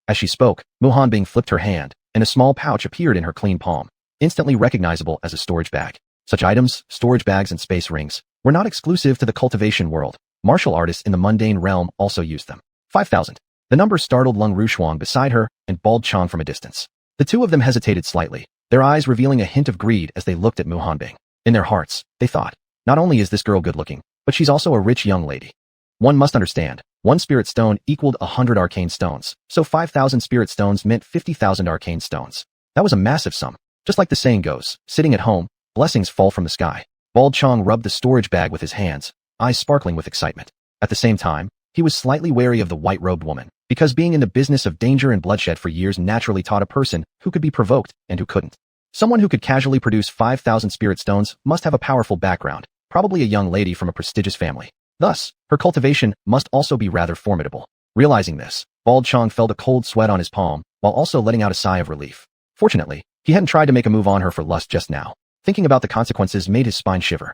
As she spoke, Mu Hanbing flipped her hand, and a small pouch appeared in her clean palm, instantly recognizable as a storage bag. Such items, storage bags and space rings, were not exclusive to the cultivation world. Martial artists in the mundane realm also used them. 5,000. The number startled Lung Rushuang beside her and Bald Chong from a distance. The two of them hesitated slightly, their eyes revealing a hint of greed as they looked at Mu Hanbing. In their hearts, they thought, not only is this girl good-looking, but she's also a rich young lady. One must understand, one spirit stone equaled 100 arcane stones, so 5,000 spirit stones meant 50,000 arcane stones. That was a massive sum. Just like the saying goes, sitting at home, blessings fall from the sky. Bald Chong rubbed the storage bag with his hands, eyes sparkling with excitement. At the same time, he was slightly wary of the white-robed woman, because being in the business of danger and bloodshed for years naturally taught a person who could be provoked and who couldn't. Someone who could casually produce 5,000 spirit stones must have a powerful background, probably a young lady from a prestigious family. Thus, her cultivation must also be rather formidable. Realizing this, Bald Chong felt a cold sweat on his palm, while also letting out a sigh of relief. Fortunately, he hadn't tried to make a move on her for lust just now. Thinking about the consequences made his spine shiver.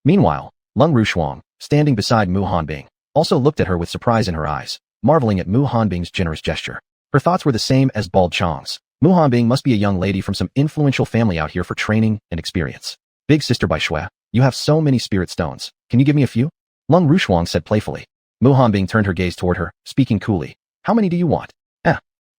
Meanwhile, Lung Rushuang, standing beside Mu Hanbing, also looked at her with surprise in her eyes, marveling at Mu Hanbing's generous gesture. Her thoughts were the same as Bald Chong's. Mu Hanbing must be a young lady from some influential family out here for training and experience. Big sister Bai Shui, you have so many spirit stones. Can you give me a few? Lung Rushuang said playfully. Mu Hanbing turned her gaze toward her, speaking coolly. How many do you want?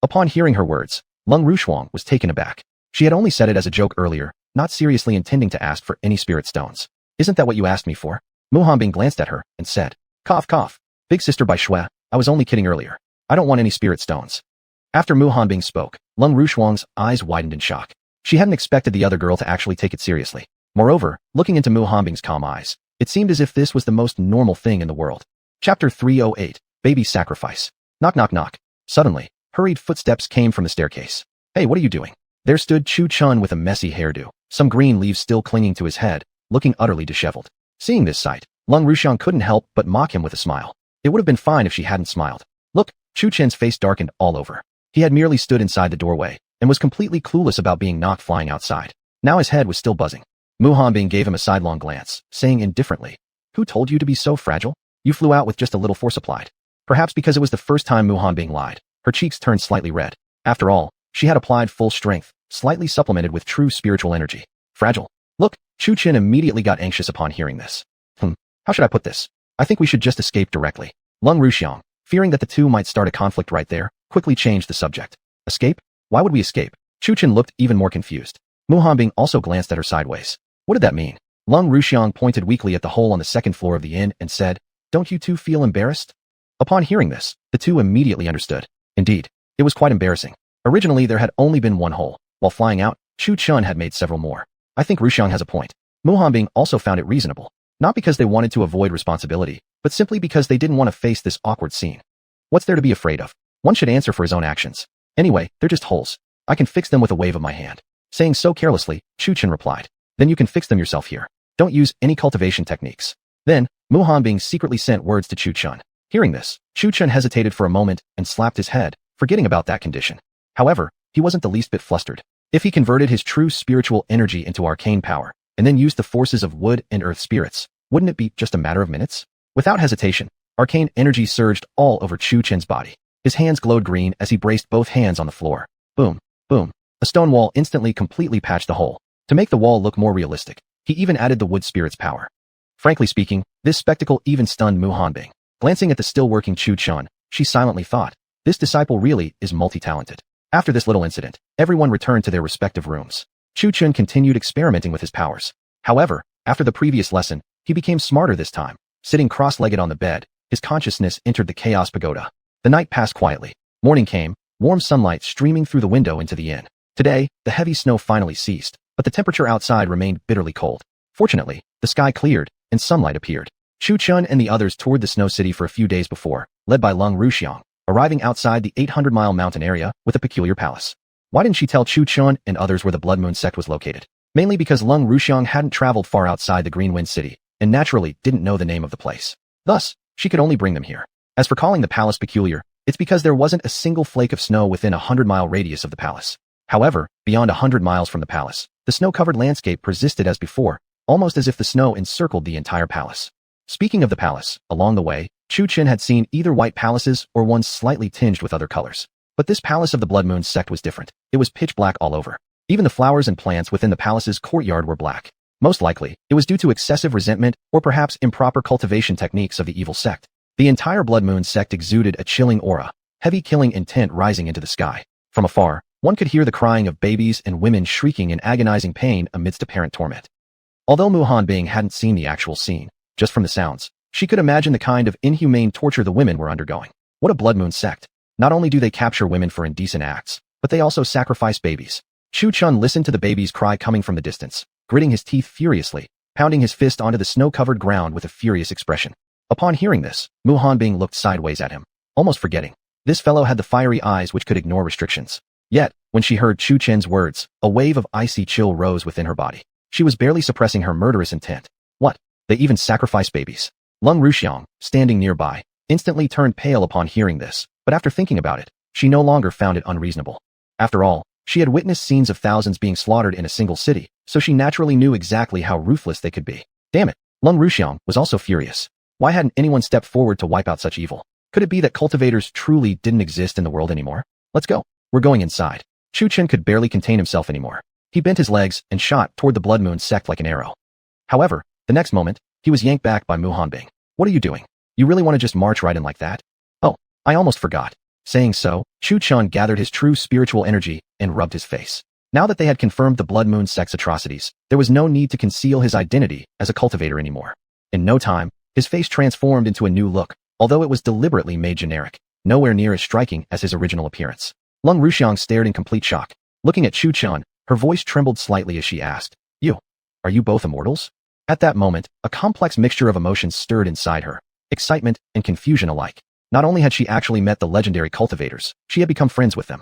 Upon hearing her words, Lung Rushuang was taken aback. She had only said it as a joke earlier, not seriously intending to ask for any spirit stones. Isn't that what you asked me for? Mu Hanbing glanced at her and said, cough cough. Big sister Bai Shui, I was only kidding earlier. I don't want any spirit stones. After Mu Hanbing spoke, Lung Rushuang's eyes widened in shock. She hadn't expected the other girl to actually take it seriously. Moreover, looking into Mu Hanbing's calm eyes, it seemed as if this was the most normal thing in the world. Chapter 308, Baby Sacrifice. Knock knock knock. Suddenly, hurried footsteps came from the staircase. Hey, what are you doing? There stood Chu Chun with a messy hairdo, some green leaves still clinging to his head, looking utterly disheveled. Seeing this sight, Lung Rushuang couldn't help but mock him with a smile. It would have been fine if she hadn't smiled. Look, Chu Chen's face darkened all over. He had merely stood inside the doorway, and was completely clueless about being knocked flying outside. Now his head was still buzzing. Mu Hanbing gave him a sidelong glance, saying indifferently, Who told you to be so fragile? You flew out with just a little force applied. Perhaps because it was the first time Mu Hanbing lied, her cheeks turned slightly red. After all, she had applied full strength, slightly supplemented with true spiritual energy. Fragile. Look, Chu Chen immediately got anxious upon hearing this. How should I put this? I think we should just escape directly. Lung Rushuang, fearing that the two might start a conflict right there, quickly changed the subject. Escape? Why would we escape? Chu Chen looked even more confused. Mu Hanbing also glanced at her sideways. What did that mean? Lung Rushuang pointed weakly at the hole on the second floor of the inn and said, Don't you two feel embarrassed? Upon hearing this, the two immediately understood. Indeed, it was quite embarrassing. Originally there had only been one hole. While flying out, Chu Chun had made several more. I think Rushuang has a point. Mu Hanbing also found it reasonable. Not because they wanted to avoid responsibility, but simply because they didn't want to face this awkward scene. What's there to be afraid of? One should answer for his own actions. Anyway, they're just holes. I can fix them with a wave of my hand. Saying so carelessly, Chu Chen replied. Then you can fix them yourself here. Don't use any cultivation techniques. Then, Mu Hanbing secretly sent words to Chu Chun. Hearing this, Chu Chun hesitated for a moment and slapped his head, forgetting about that condition. However, he wasn't the least bit flustered. If he converted his true spiritual energy into arcane power, and then used the forces of wood and earth spirits, wouldn't it be just a matter of minutes? Without hesitation, arcane energy surged all over Chu Chen's body. His hands glowed green as he braced both hands on the floor. Boom, boom. A stone wall instantly completely patched the hole. To make the wall look more realistic, he even added the wood spirit's power. Frankly speaking, this spectacle even stunned Mu Hanbing. Glancing at the still-working Chu Chun, she silently thought, this disciple really is multi-talented. After this little incident, everyone returned to their respective rooms. Chu Chun continued experimenting with his powers. However, after the previous lesson, he became smarter this time. Sitting cross-legged on the bed, his consciousness entered the Chaos Pagoda. The night passed quietly. Morning came, warm sunlight streaming through the window into the inn. Today, the heavy snow finally ceased, but the temperature outside remained bitterly cold. Fortunately, the sky cleared, and sunlight appeared. Chu Chun and the others toured the snow city for a few days before, led by Lung Ruxiang, arriving outside the 800-mile mountain area with a peculiar palace. Why didn't she tell Chu Chun and others where the Blood Moon sect was located? Mainly because Lung Ruxiang hadn't traveled far outside the Green Wind City, and naturally didn't know the name of the place. Thus, she could only bring them here. As for calling the palace peculiar, it's because there wasn't a single flake of snow within a 100-mile radius of the palace. However, beyond 100 miles from the palace, the snow-covered landscape persisted as before, almost as if the snow encircled the entire palace. Speaking of the palace, along the way, Chu Chin had seen either white palaces or ones slightly tinged with other colors. But this palace of the Blood Moon sect was different. It was pitch black all over. Even the flowers and plants within the palace's courtyard were black. Most likely, it was due to excessive resentment or perhaps improper cultivation techniques of the evil sect. The entire Blood Moon sect exuded a chilling aura, heavy killing intent rising into the sky. From afar, one could hear the crying of babies and women shrieking in agonizing pain amidst apparent torment. Although Mu Hanbing hadn't seen the actual scene, just from the sounds, she could imagine the kind of inhumane torture the women were undergoing. What a Blood Moon sect. Not only do they capture women for indecent acts, but they also sacrifice babies. Chu Chun listened to the baby's cry coming from the distance, gritting his teeth furiously, pounding his fist onto the snow-covered ground with a furious expression. Upon hearing this, Mu Hanbing looked sideways at him, almost forgetting. This fellow had the fiery eyes which could ignore restrictions. Yet, when she heard Chu Chen's words, a wave of icy chill rose within her body. She was barely suppressing her murderous intent. What? They even sacrifice babies. Lung Ruxiang, standing nearby, instantly turned pale upon hearing this, but after thinking about it, she no longer found it unreasonable. After all, she had witnessed scenes of thousands being slaughtered in a single city, so she naturally knew exactly how ruthless they could be. Damn it, Lung Ruxiang was also furious. Why hadn't anyone stepped forward to wipe out such evil? Could it be that cultivators truly didn't exist in the world anymore? Let's go. We're going inside. Chu Chen could barely contain himself anymore. He bent his legs and shot toward the Blood Moon sect like an arrow. However, the next moment, he was yanked back by Mu Hanbing. What are you doing? You really want to just march right in like that? Oh, I almost forgot. Saying so, Chu Chun gathered his true spiritual energy and rubbed his face. Now that they had confirmed the Blood Moon sect's atrocities, there was no need to conceal his identity as a cultivator anymore. In no time, his face transformed into a new look, although it was deliberately made generic, nowhere near as striking as his original appearance. Lung Ruxiang stared in complete shock. Looking at Chu Chun, her voice trembled slightly as she asked, Are you both immortals? At that moment, a complex mixture of emotions stirred inside her, excitement and confusion alike. Not only had she actually met the legendary cultivators, she had become friends with them.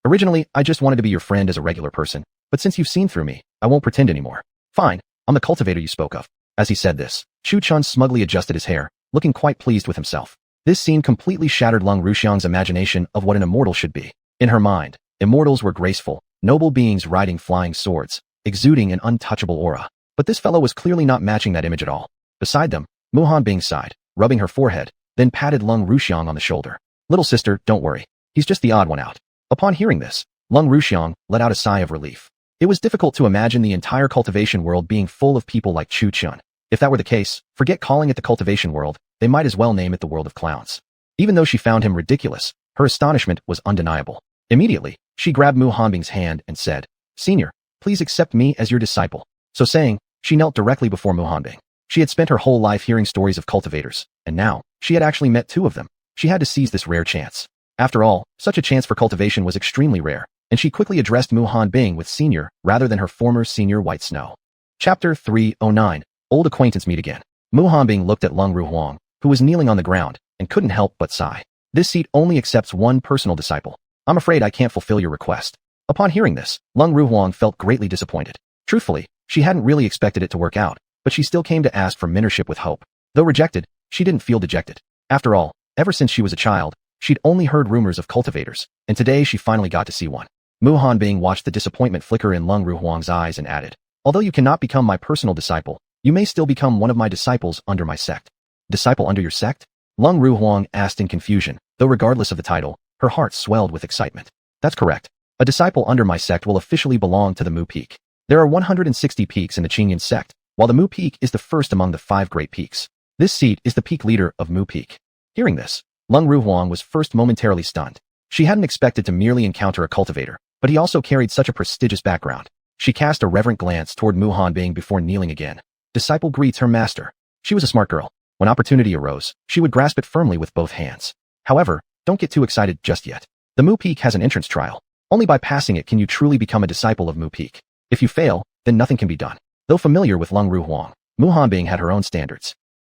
Originally, I just wanted to be your friend as a regular person, but since you've seen through me, I won't pretend anymore. Fine, I'm the cultivator you spoke of. As he said this, Chu Chun smugly adjusted his hair, looking quite pleased with himself. This scene completely shattered Lung Ruxiang's imagination of what an immortal should be. In her mind, immortals were graceful, noble beings riding flying swords, exuding an untouchable aura. But this fellow was clearly not matching that image at all. Beside them, Mu Hanbing sighed, rubbing her forehead, then patted Lung Ruxiang on the shoulder. Little sister, don't worry. He's just the odd one out. Upon hearing this, Lung Ruxiang let out a sigh of relief. It was difficult to imagine the entire cultivation world being full of people like Chu Chun. If that were the case, forget calling it the cultivation world, they might as well name it the world of clowns. Even though she found him ridiculous, her astonishment was undeniable. Immediately, she grabbed Mu Hanbing's hand and said, Senior, please accept me as your disciple. So saying, she knelt directly before Mu Hanbing. She had spent her whole life hearing stories of cultivators, and now, she had actually met two of them. She had to seize this rare chance. After all, such a chance for cultivation was extremely rare, and she quickly addressed Mu Hanbing with Senior rather than her former Senior White Snow. Chapter 309. Old Acquaintance Meet Again. Mu Hanbing looked at Lung Ruhuang, who was kneeling on the ground, and couldn't help but sigh. This seat only accepts one personal disciple. I'm afraid I can't fulfill your request. Upon hearing this, Lung Ruhuang felt greatly disappointed. Truthfully, she hadn't really expected it to work out, but she still came to ask for mentorship with hope. Though rejected, she didn't feel dejected. After all, ever since she was a child, she'd only heard rumors of cultivators, and today she finally got to see one. Mu Hanbing watched the disappointment flicker in Lung Ruhuang's eyes and added, Although you cannot become my personal disciple, you may still become one of my disciples under my sect. Disciple under your sect? Lung Ruhuang asked in confusion, though regardless of the title, her heart swelled with excitement. That's correct. A disciple under my sect will officially belong to the Mu Peak. There are 160 peaks in the Qingyan sect, while the Mu Peak is the first among the 5 great peaks. This seat is the peak leader of Mu Peak. Hearing this, Lung Ruhuang was first momentarily stunned. She hadn't expected to merely encounter a cultivator, but he also carried such a prestigious background. She cast a reverent glance toward Mu Hanbing before kneeling again. Disciple greets her master. She was a smart girl. When opportunity arose, she would grasp it firmly with both hands. However, Don't get too excited just yet. The Mu Peak has an entrance trial. Only by passing it can you truly become a disciple of Mu Peak. If you fail, then nothing can be done. Though familiar with Lung Ru Huang, Mu Hanbing had her own standards.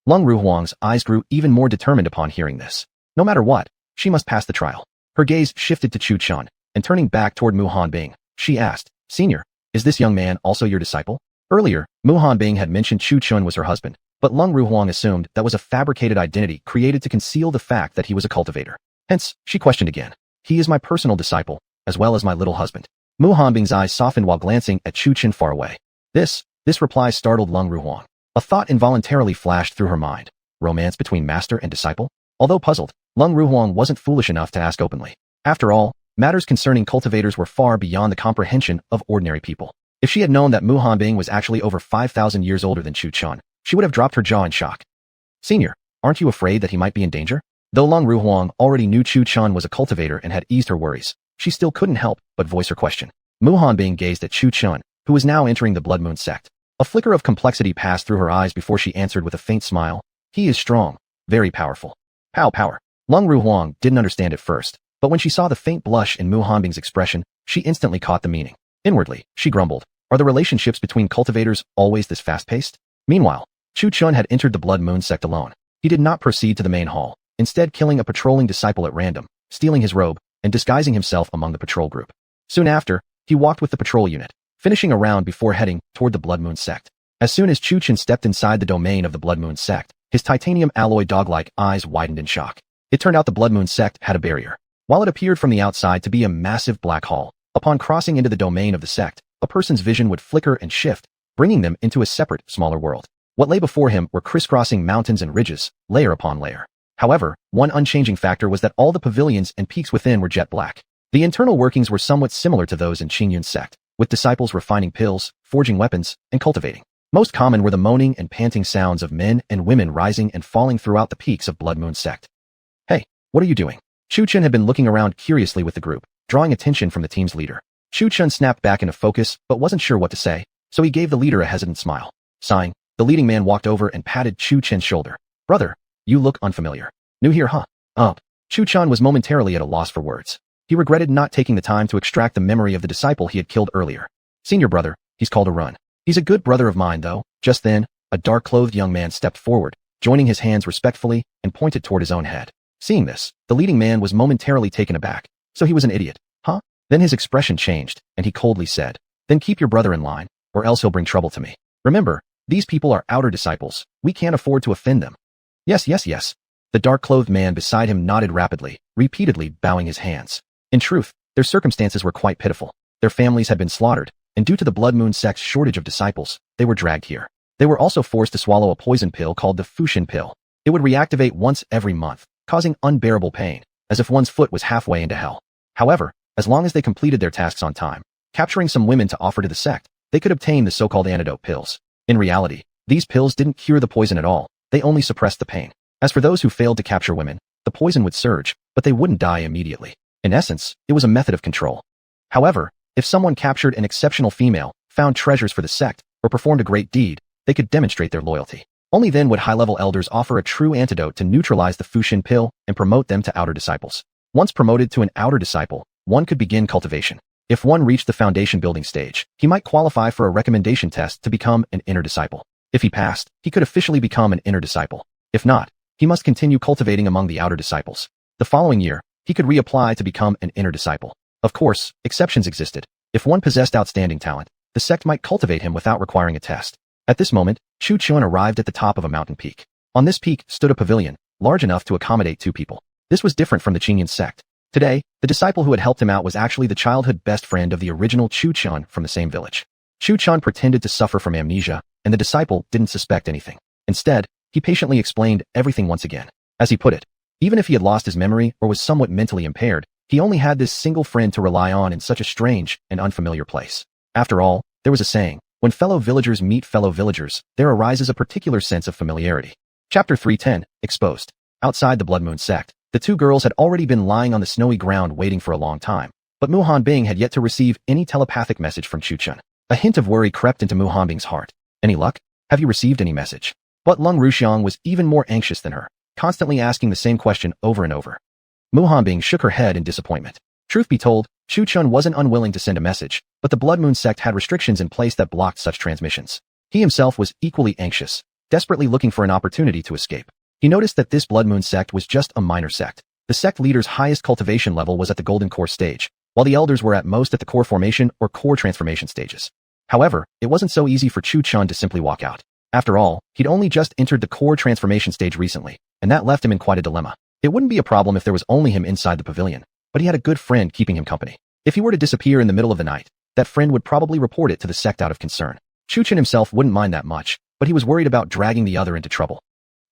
Lung Ru Huang's eyes grew even more determined upon hearing this. No matter what, she must pass the trial. Her gaze shifted to Chu Chun, and turning back toward Mu Hanbing, she asked, "Senior, is this young man also your disciple?" Earlier, Mu Hanbing had mentioned Chu Chun was her husband, but Lung Ru Huang assumed that was a fabricated identity created to conceal the fact that he was a cultivator. Hence, she questioned again. "He is my personal disciple, as well as my little husband." Mu Hanbing's eyes softened while glancing at Chu Chun far away. This reply startled Lung Ru Huang. A thought involuntarily flashed through her mind. Romance between master and disciple? Although puzzled, Lung Ru Huang wasn't foolish enough to ask openly. After all, matters concerning cultivators were far beyond the comprehension of ordinary people. If she had known that Mu Hanbing was actually over 5,000 years older than Chu Chun, she would have dropped her jaw in shock. "Senior, aren't you afraid that he might be in danger?" Though Lung Ru Huang already knew Chu Chun was a cultivator and had eased her worries, she still couldn't help but voice her question. Mu Hanbing gazed at Chu Chun, who was now entering the Blood Moon sect. A flicker of complexity passed through her eyes before she answered with a faint smile. "He is strong, very powerful." Power. Lung Ru Huang didn't understand at first, but when she saw the faint blush in Mu Hanbing's expression, she instantly caught the meaning. Inwardly, she grumbled, "Are the relationships between cultivators always this fast-paced?" Meanwhile, Chu Chun had entered the Blood Moon sect alone. He did not proceed to the main hall, instead killing a patrolling disciple at random, stealing his robe, and disguising himself among the patrol group. Soon after, he walked with the patrol unit, finishing a round before heading toward the Blood Moon sect. As soon as Chu Chun stepped inside the domain of the Blood Moon sect, his titanium alloy dog-like eyes widened in shock. It turned out the Blood Moon sect had a barrier. While it appeared from the outside to be a massive black hole, upon crossing into the domain of the sect, a person's vision would flicker and shift, bringing them into a separate, smaller world. What lay before him were crisscrossing mountains and ridges, layer upon layer. However, one unchanging factor was that all the pavilions and peaks within were jet black. The internal workings were somewhat similar to those in Qingyun's sect, with disciples refining pills, forging weapons, and cultivating. Most common were the moaning and panting sounds of men and women rising and falling throughout the peaks of Blood Moon sect. "Hey, what are you doing?" Chu Chun had been looking around curiously with the group, drawing attention from the team's leader. Chu Chun snapped back into focus but wasn't sure what to say, so he gave the leader a hesitant smile. Sighing, the leading man walked over and patted Chu Chun's shoulder. "Brother, you look unfamiliar. New here, huh?" Chu Chun was momentarily at a loss for words. He regretted not taking the time to extract the memory of the disciple he had killed earlier. "Senior brother, he's called Arun. He's a good brother of mine, though." Just then, a dark-clothed young man stepped forward, joining his hands respectfully, and pointed toward his own head. Seeing this, the leading man was momentarily taken aback. So he was an idiot, huh? Then his expression changed, and he coldly said, "Then keep your brother in line, or else he'll bring trouble to me. Remember, these people are outer disciples. We can't afford to offend them." Yes. The dark-clothed man beside him nodded rapidly, repeatedly bowing his hands. In truth, their circumstances were quite pitiful. Their families had been slaughtered, and due to the Blood Moon sect's shortage of disciples, they were dragged here. They were also forced to swallow a poison pill called the freshened pill. It would reactivate once every month, causing unbearable pain, as if one's foot was halfway into hell. However, as long as they completed their tasks on time, capturing some women to offer to the sect, they could obtain the so-called antidote pills. In reality, these pills didn't cure the poison at all, they only suppressed the pain. As for those who failed to capture women, the poison would surge, but they wouldn't die immediately. In essence, it was a method of control. However, if someone captured an exceptional female, found treasures for the sect, or performed a great deed, they could demonstrate their loyalty. Only then would high-level elders offer a true antidote to neutralize the freshened pill and promote them to outer disciples. Once promoted to an outer disciple, one could begin cultivation. If one reached the foundation building stage, he might qualify for a recommendation test to become an inner disciple. If he passed, he could officially become an inner disciple. If not, he must continue cultivating among the outer disciples. The following year, he could reapply to become an inner disciple. Of course, exceptions existed. If one possessed outstanding talent, the sect might cultivate him without requiring a test. At this moment, Chu Chun arrived at the top of a mountain peak. On this peak stood a pavilion, large enough to accommodate 2 people. This was different from the Qingyun sect. Today, the disciple who had helped him out was actually the childhood best friend of the original Chu Chun from the same village. Chu Chun pretended to suffer from amnesia, and the disciple didn't suspect anything. Instead, he patiently explained everything once again. As he put it, even if he had lost his memory or was somewhat mentally impaired, he only had this single friend to rely on in such a strange and unfamiliar place. After all, there was a saying, when fellow villagers meet fellow villagers, there arises a particular sense of familiarity. Chapter 310, Exposed. Outside the Blood Moon sect, the 2 girls had already been lying on the snowy ground waiting for a long time, but Mu Hanbing had yet to receive any telepathic message from Chu Chun. A hint of worry crept into Mu Hanbing's heart. Any luck? Have you received any message? But Lung Ruxiang was even more anxious than her, constantly asking the same question over and over. Mu Hanbing shook her head in disappointment. Truth be told, Chu Chun wasn't unwilling to send a message, but the Blood Moon sect had restrictions in place that blocked such transmissions. He himself was equally anxious, desperately looking for an opportunity to escape. He noticed that this Blood Moon sect was just a minor sect. The sect leader's highest cultivation level was at the Golden Core stage, while the elders were at most at the Core Formation or Core Transformation stages. However, it wasn't so easy for Chu Chun to simply walk out. After all, he'd only just entered the Core Transformation stage recently, and that left him in quite a dilemma. It wouldn't be a problem if there was only him inside the pavilion, but he had a good friend keeping him company. If he were to disappear in the middle of the night, that friend would probably report it to the sect out of concern. Chu Chun himself wouldn't mind that much, but he was worried about dragging the other into trouble.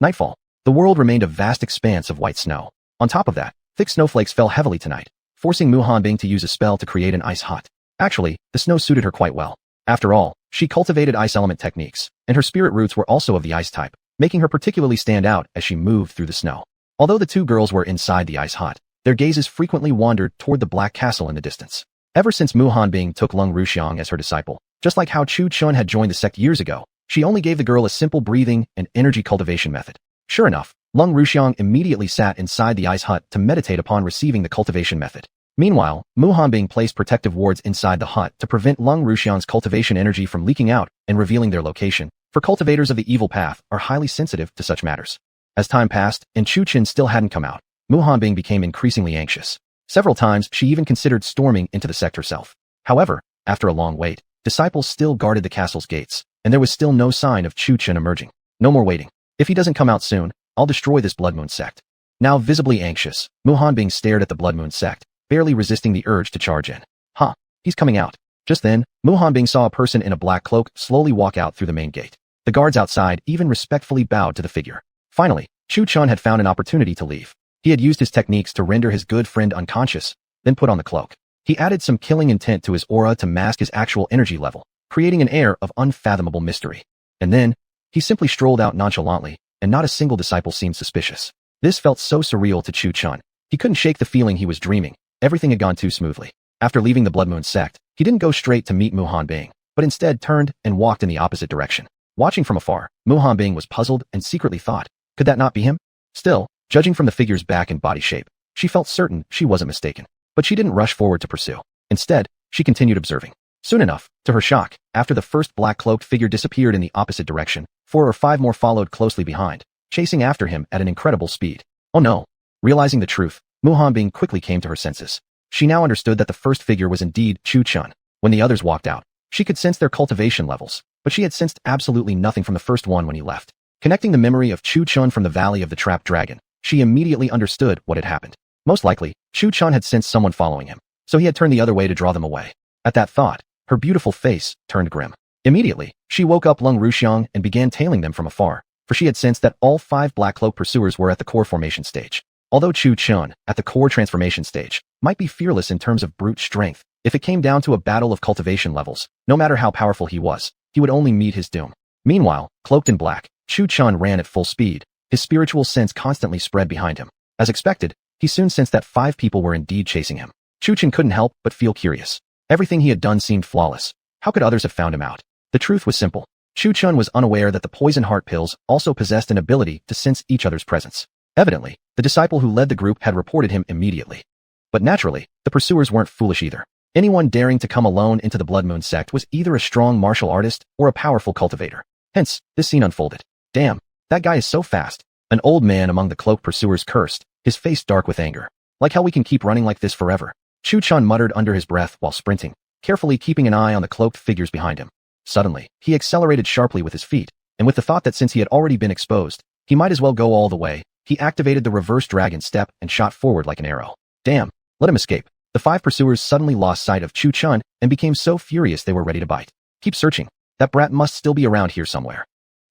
Nightfall. The world remained a vast expanse of white snow. On top of that, thick snowflakes fell heavily tonight, forcing Mu Hanbing to use a spell to create an ice hut. Actually, the snow suited her quite well. After all, she cultivated ice element techniques, and her spirit roots were also of the ice type, making her particularly stand out as she moved through the snow. Although the two girls were inside the ice hut, their gazes frequently wandered toward the black castle in the distance. Ever since Mu Hanbing took Lung Ruxiang as her disciple, just like how Chu Chun had joined the sect years ago, she only gave the girl a simple breathing and energy cultivation method. Sure enough, Lung Ruxiang immediately sat inside the ice hut to meditate upon receiving the cultivation method. Meanwhile, Mu Hanbing placed protective wards inside the hut to prevent Lung Ruxiang's cultivation energy from leaking out and revealing their location, for cultivators of the evil path are highly sensitive to such matters. As time passed, and Chu Chun still hadn't come out, Mu Hanbing became increasingly anxious. Several times, she even considered storming into the sect herself. However, after a long wait, disciples still guarded the castle's gates, and there was still no sign of Chu Chun emerging. No more waiting. If he doesn't come out soon, I'll destroy this Blood Moon sect. Now visibly anxious, Mu Hanbing stared at the Blood Moon sect, barely resisting the urge to charge in. Huh, he's coming out. Just then, Mu Hanbing saw a person in a black cloak slowly walk out through the main gate. The guards outside even respectfully bowed to the figure. Finally, Chu Chun had found an opportunity to leave. He had used his techniques to render his good friend unconscious, then put on the cloak. He added some killing intent to his aura to mask his actual energy level, creating an air of unfathomable mystery. And then, he simply strolled out nonchalantly, and not a single disciple seemed suspicious. This felt so surreal to Chu Chun. He couldn't shake the feeling he was dreaming. Everything had gone too smoothly. After leaving the Blood Moon sect, he didn't go straight to meet Mu Hanbing, but instead turned and walked in the opposite direction. Watching from afar, Mu Hanbing was puzzled and secretly thought, could that not be him? Still, judging from the figure's back and body shape, she felt certain she wasn't mistaken. But she didn't rush forward to pursue. Instead, she continued observing. Soon enough, to her shock, after the first black-cloaked figure disappeared in the opposite direction, 4 or 5 more followed closely behind, chasing after him at an incredible speed. Oh no! Realizing the truth, Mu Hanbing quickly came to her senses. She now understood that the first figure was indeed Chu Chun. When the others walked out, she could sense their cultivation levels, but she had sensed absolutely nothing from the first one when he left. Connecting the memory of Chu Chun from the Valley of the Trapped Dragon, she immediately understood what had happened. Most likely, Chu Chun had sensed someone following him, so he had turned the other way to draw them away. At that thought, her beautiful face turned grim. Immediately, she woke up Lung Ruxiang and began tailing them from afar, for she had sensed that all 5 Black Cloak pursuers were at the Core Formation stage. Although Chu Chun, at the Core Transformation stage, might be fearless in terms of brute strength, if it came down to a battle of cultivation levels, no matter how powerful he was, he would only meet his doom. Meanwhile, cloaked in black, Chu Chun ran at full speed, his spiritual sense constantly spread behind him. As expected, he soon sensed that 5 people were indeed chasing him. Chu Chun couldn't help but feel curious. Everything he had done seemed flawless. How could others have found him out? The truth was simple. Chu Chun was unaware that the poison heart pills also possessed an ability to sense each other's presence. Evidently, the disciple who led the group had reported him immediately. But naturally, the pursuers weren't foolish either. Anyone daring to come alone into the Blood Moon sect was either a strong martial artist or a powerful cultivator. Hence, this scene unfolded. Damn, that guy is so fast. An old man among the cloaked pursuers cursed, his face dark with anger. Like how we can keep running like this forever. Chu Chun muttered under his breath while sprinting, carefully keeping an eye on the cloaked figures behind him. Suddenly, he accelerated sharply with his feet, and with the thought that since he had already been exposed, he might as well go all the way, he activated the reverse dragon step and shot forward like an arrow. Damn, let him escape. The 5 pursuers suddenly lost sight of Chu Chun and became so furious they were ready to bite. Keep searching. That brat must still be around here somewhere.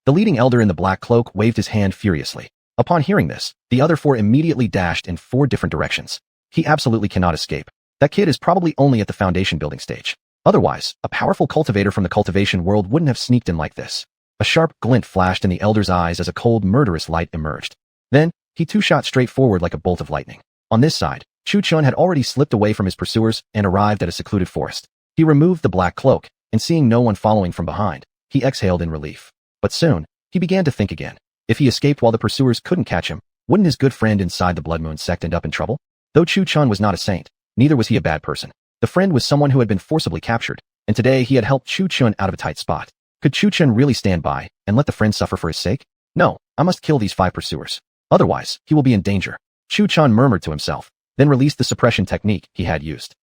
The leading elder in the black cloak waved his hand furiously. Upon hearing this, the other 4 immediately dashed in 4 different directions. He absolutely cannot escape. That kid is probably only at the foundation building stage. Otherwise, a powerful cultivator from the cultivation world wouldn't have sneaked in like this. A sharp glint flashed in the elder's eyes as a cold, murderous light emerged. Then, he too shot straight forward like a bolt of lightning. On this side, Chu Chun had already slipped away from his pursuers and arrived at a secluded forest. He removed the black cloak, and seeing no one following from behind, he exhaled in relief. But soon, he began to think again. If he escaped while the pursuers couldn't catch him, wouldn't his good friend inside the Blood Moon sect end up in trouble? Though Chu Chun was not a saint, neither was he a bad person. The friend was someone who had been forcibly captured, and today he had helped Chu Chun out of a tight spot. Could Chu Chun really stand by and let the friend suffer for his sake? No, I must kill these 5 pursuers. Otherwise, he will be in danger. Chu Chun murmured to himself, then released the suppression technique he had used.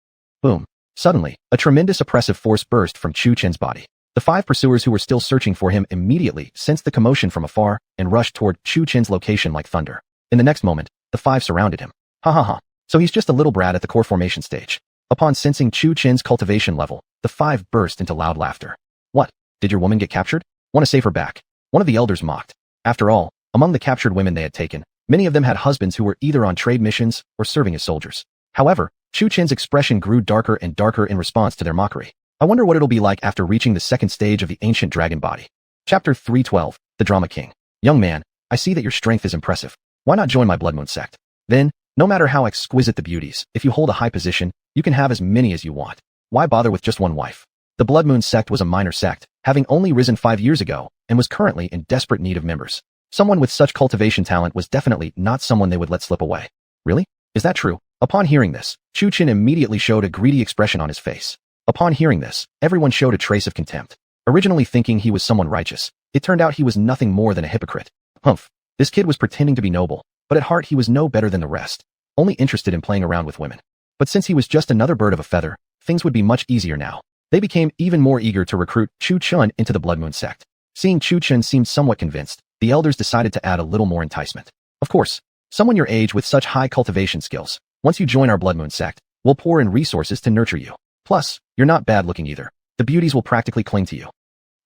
Boom. Suddenly, a tremendous oppressive force burst from Chu Chun's body. The 5 pursuers who were still searching for him immediately sensed the commotion from afar and rushed toward Chu Chun's location like thunder. In the next moment, the 5 surrounded him. Ha ha ha. So he's just a little brat at the core formation stage. Upon sensing Chu Chun's cultivation level, the 5 burst into loud laughter. What? Did your woman get captured? Want to save her back? One of the elders mocked. After all, among the captured women they had taken, many of them had husbands who were either on trade missions or serving as soldiers. However, Chu Chun's expression grew darker and darker in response to their mockery. I wonder what it'll be like after reaching the 2nd stage of the ancient dragon body. Chapter 312, The Drama King. Young man, I see that your strength is impressive. Why not join my Blood Moon sect? Then, no matter how exquisite the beauties, if you hold a high position, you can have as many as you want. Why bother with just one wife? The Blood Moon sect was a minor sect, having only risen 5 years ago, and was currently in desperate need of members. Someone with such cultivation talent was definitely not someone they would let slip away. Really? Is that true? Upon hearing this, Chu Chun immediately showed a greedy expression on his face. Upon hearing this, everyone showed a trace of contempt. Originally thinking he was someone righteous, it turned out he was nothing more than a hypocrite. Humph. This kid was pretending to be noble, but at heart he was no better than the rest, only interested in playing around with women. But since he was just another bird of a feather, things would be much easier now. They became even more eager to recruit Chu Chun into the Blood Moon sect. Seeing Chu Chun seemed somewhat convinced, the elders decided to add a little more enticement. Of course, someone your age with such high cultivation skills, once you join our Blood Moon sect, we'll pour in resources to nurture you. Plus, you're not bad looking either. The beauties will practically cling to you.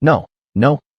No,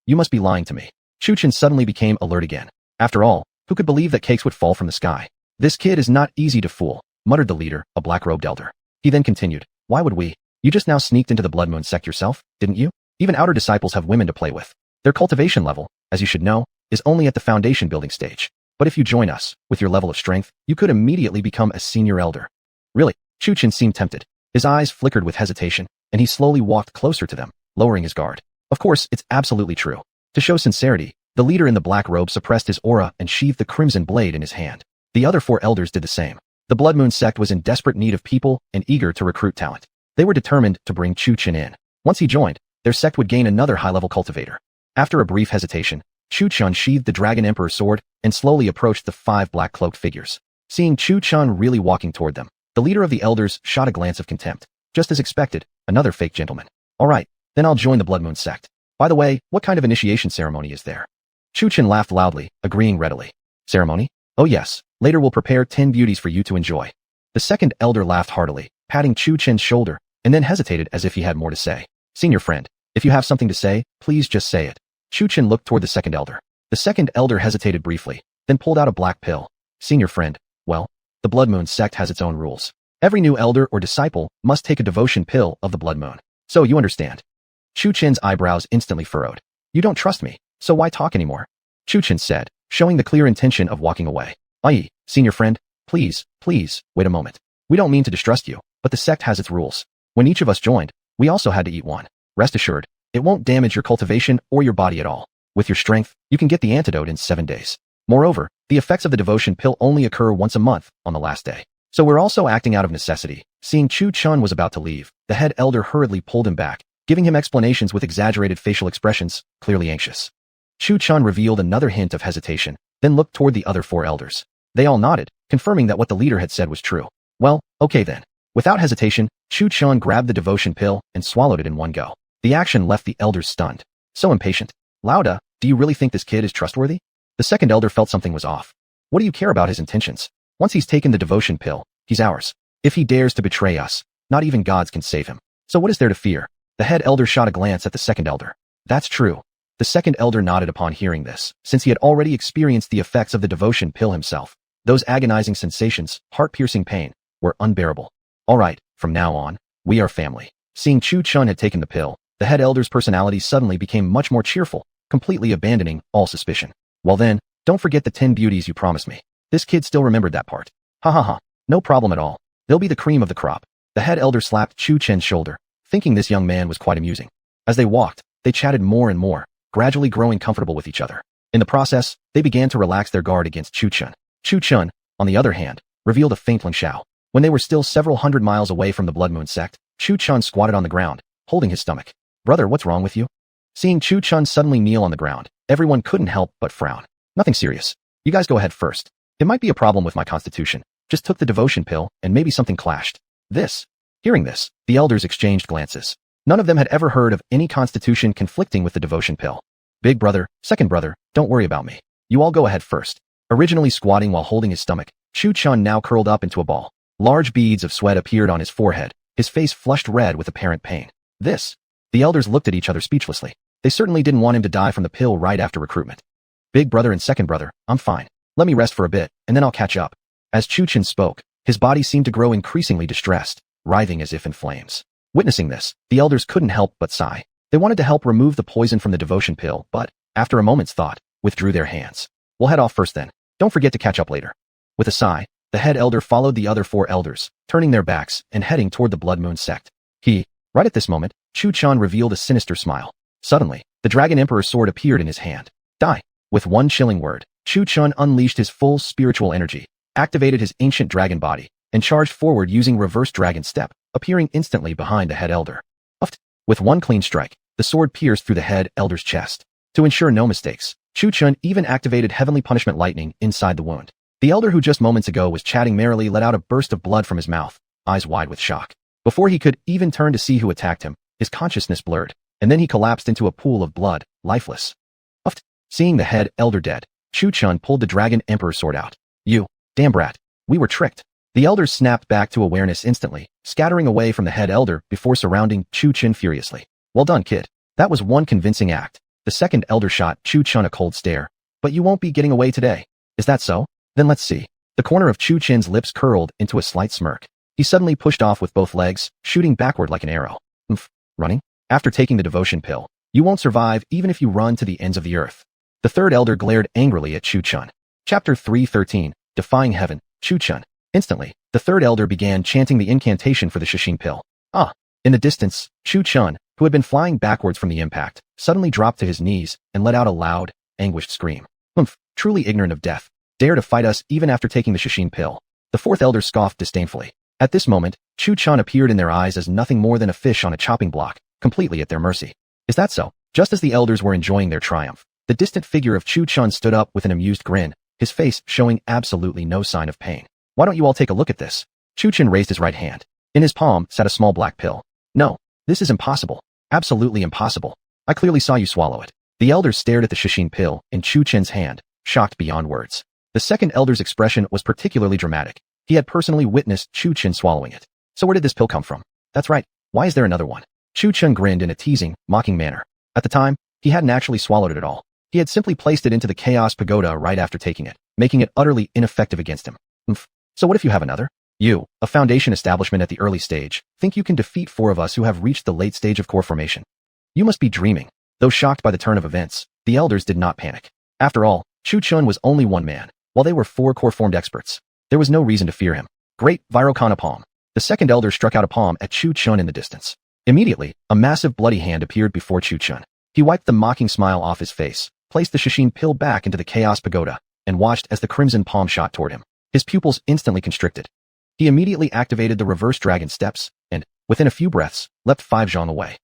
you must be lying to me. Chu Chun suddenly became alert again. After all, who could believe that cakes would fall from the sky? This kid is not easy to fool, muttered the leader, a black-robed elder. He then continued, why would we? You just now sneaked into the Blood Moon sect yourself, didn't you? Even outer disciples have women to play with. Their cultivation level, as you should know, is only at the foundation building stage. But if you join us, with your level of strength, you could immediately become a senior elder. Really? Chu Chun seemed tempted. His eyes flickered with hesitation, and he slowly walked closer to them, lowering his guard. Of course, it's absolutely true. To show sincerity, the leader in the black robe suppressed his aura and sheathed the crimson blade in his hand. The other 4 elders did the same. The Blood Moon sect was in desperate need of people and eager to recruit talent. They were determined to bring Chu Chun in. Once he joined, their sect would gain another high-level cultivator. After a brief hesitation, Chu Chun sheathed the Dragon Emperor's sword and slowly approached the 5 black-cloaked figures. Seeing Chu Chun really walking toward them, the leader of the elders shot a glance of contempt. Just as expected, another fake gentleman. All right, then I'll join the Blood Moon sect. By the way, what kind of initiation ceremony is there? Chu Chun laughed loudly, agreeing readily. Ceremony? Oh yes, later we'll prepare 10 beauties for you to enjoy. The 2nd elder laughed heartily, patting Chu Chun's shoulder, and then hesitated as if he had more to say. Senior friend, if you have something to say, please just say it. Chu Chun looked toward the 2nd elder. The 2nd elder hesitated briefly, then pulled out a black pill. Senior friend, well, the Blood Moon sect has its own rules. Every new elder or disciple must take a devotion pill of the Blood Moon. So you understand. Chu Chun's eyebrows instantly furrowed. You don't trust me, so why talk anymore? Chu Chun said, showing the clear intention of walking away. Senior friend, please, wait a moment. We don't mean to distrust you, but the sect has its rules. When each of us joined, we also had to eat one. Rest assured, it won't damage your cultivation or your body at all. With your strength, you can get the antidote in 7 days. Moreover, the effects of the devotion pill only occur once a month, on the last day. So we're also acting out of necessity. Seeing Chu Chun was about to leave, the head elder hurriedly pulled him back, giving him explanations with exaggerated facial expressions, clearly anxious. Chu Chun revealed another hint of hesitation, then looked toward the other 4 elders. They all nodded, confirming that what the leader had said was true. Well, okay then. Without hesitation, Chu Chun grabbed the devotion pill and swallowed it in one go. The action left the elders stunned. So impatient. Lauda, do you really think this kid is trustworthy? The 2nd elder felt something was off. What do you care about his intentions? Once he's taken the devotion pill, he's ours. If he dares to betray us, not even gods can save him. So what is there to fear? The head elder shot a glance at the 2nd elder. That's true. The 2nd elder nodded upon hearing this, since he had already experienced the effects of the devotion pill himself. Those agonizing sensations, heart-piercing pain, were unbearable. All right, from now on, we are family. Seeing Chu Chun had taken the pill, the head elder's personality suddenly became much more cheerful, completely abandoning all suspicion. Well then, don't forget the 10 beauties you promised me. This kid still remembered that part. Ha ha ha, no problem at all. They'll be the cream of the crop. The head elder slapped Chu Chun's shoulder, thinking this young man was quite amusing. As they walked, they chatted more and more, gradually growing comfortable with each other. In the process, they began to relax their guard against Chu Chun. Chu Chun, on the other hand, revealed a faint Ling Shao. When they were still several hundred miles away from the Blood Moon sect, Chu Chun squatted on the ground, holding his stomach. Brother, what's wrong with you? Seeing Chu Chun suddenly kneel on the ground, everyone couldn't help but frown. Nothing serious. You guys go ahead first. It might be a problem with my constitution. Just took the devotion pill, and maybe something clashed. Hearing this, the elders exchanged glances. None of them had ever heard of any constitution conflicting with the devotion pill. Big brother, second brother, don't worry about me. You all go ahead first. Originally squatting while holding his stomach, Chu Chun now curled up into a ball. Large beads of sweat appeared on his forehead, his face flushed red with apparent pain. The elders looked at each other speechlessly. They certainly didn't want him to die from the pill right after recruitment. Big brother and second brother, I'm fine. Let me rest for a bit, and then I'll catch up. As Chu Chun spoke, his body seemed to grow increasingly distressed, writhing as if in flames. Witnessing this, the elders couldn't help but sigh. They wanted to help remove the poison from the devotion pill, but, after a moment's thought, withdrew their hands. We'll head off first then. Don't forget to catch up later. With a sigh, the head elder followed the other 4 elders, turning their backs and heading toward the Blood Moon sect. Right at this moment, Chu Chun revealed a sinister smile. Suddenly, the Dragon Emperor's sword appeared in his hand. Die. With one chilling word, Chu Chun unleashed his full spiritual energy, activated his ancient dragon body, and charged forward using reverse dragon step, appearing instantly behind the head elder. With one clean strike, the sword pierced through the head elder's chest. To ensure no mistakes, Chu Chun even activated heavenly punishment lightning inside the wound. The elder who just moments ago was chatting merrily let out a burst of blood from his mouth, eyes wide with shock. Before he could even turn to see who attacked him, his consciousness blurred, and then he collapsed into a pool of blood, lifeless. Seeing the head elder dead, Chu Chun pulled the Dragon Emperor's sword out. You, damn brat, we were tricked. The elders snapped back to awareness instantly, scattering away from the head elder before surrounding Chu Chun furiously. Well done, kid. That was one convincing act. The second elder shot Chu Chun a cold stare. But you won't be getting away today. Is that so? Then let's see. The corner of Chu Chun's lips curled into a slight smirk. He suddenly pushed off with both legs, shooting backward like an arrow. Running? After taking the devotion pill, you won't survive even if you run to the ends of the earth. The third elder glared angrily at Chu Chun. Chapter 313, Defying Heaven, Chu Chun. Instantly, the third elder began chanting the incantation for the Shishin pill. In the distance, Chu Chun, who had been flying backwards from the impact, suddenly dropped to his knees and let out a loud, anguished scream. Truly ignorant of death. Dare to fight us even after taking the Shishin pill. The fourth elder scoffed disdainfully. At this moment, Chu Chun appeared in their eyes as nothing more than a fish on a chopping block, completely at their mercy. Is that so? Just as the elders were enjoying their triumph, the distant figure of Chu Chun stood up with an amused grin, his face showing absolutely no sign of pain. Why don't you all take a look at this? Chu Chun raised his right hand. In his palm sat a small black pill. No, this is impossible. Absolutely impossible. I clearly saw you swallow it. The elders stared at the Shishin pill in Chu Chun's hand, shocked beyond words. The second elder's expression was particularly dramatic. He had personally witnessed Chu Chun swallowing it. So where did this pill come from? That's right. Why is there another one? Chu Chun grinned in a teasing, mocking manner. At the time, he hadn't actually swallowed it at all. He had simply placed it into the Chaos Pagoda right after taking it, making it utterly ineffective against him. So what if you have another? You, a Foundation establishment at the early stage, think you can defeat 4 of us who have reached the late stage of core formation? You must be dreaming. Though shocked by the turn of events, the elders did not panic. After all, Chu Chun was only one man, while they were 4 core-formed experts. There was no reason to fear him. Great, Virokana palm. The second elder struck out a palm at Chu Chun in the distance. Immediately, a massive bloody hand appeared before Chu Chun. He wiped the mocking smile off his face, placed the Shishin pill back into the Chaos Pagoda, and watched as the crimson palm shot toward him. His pupils instantly constricted. He immediately activated the reverse dragon steps, and, within a few breaths, leapt 5 zhang away.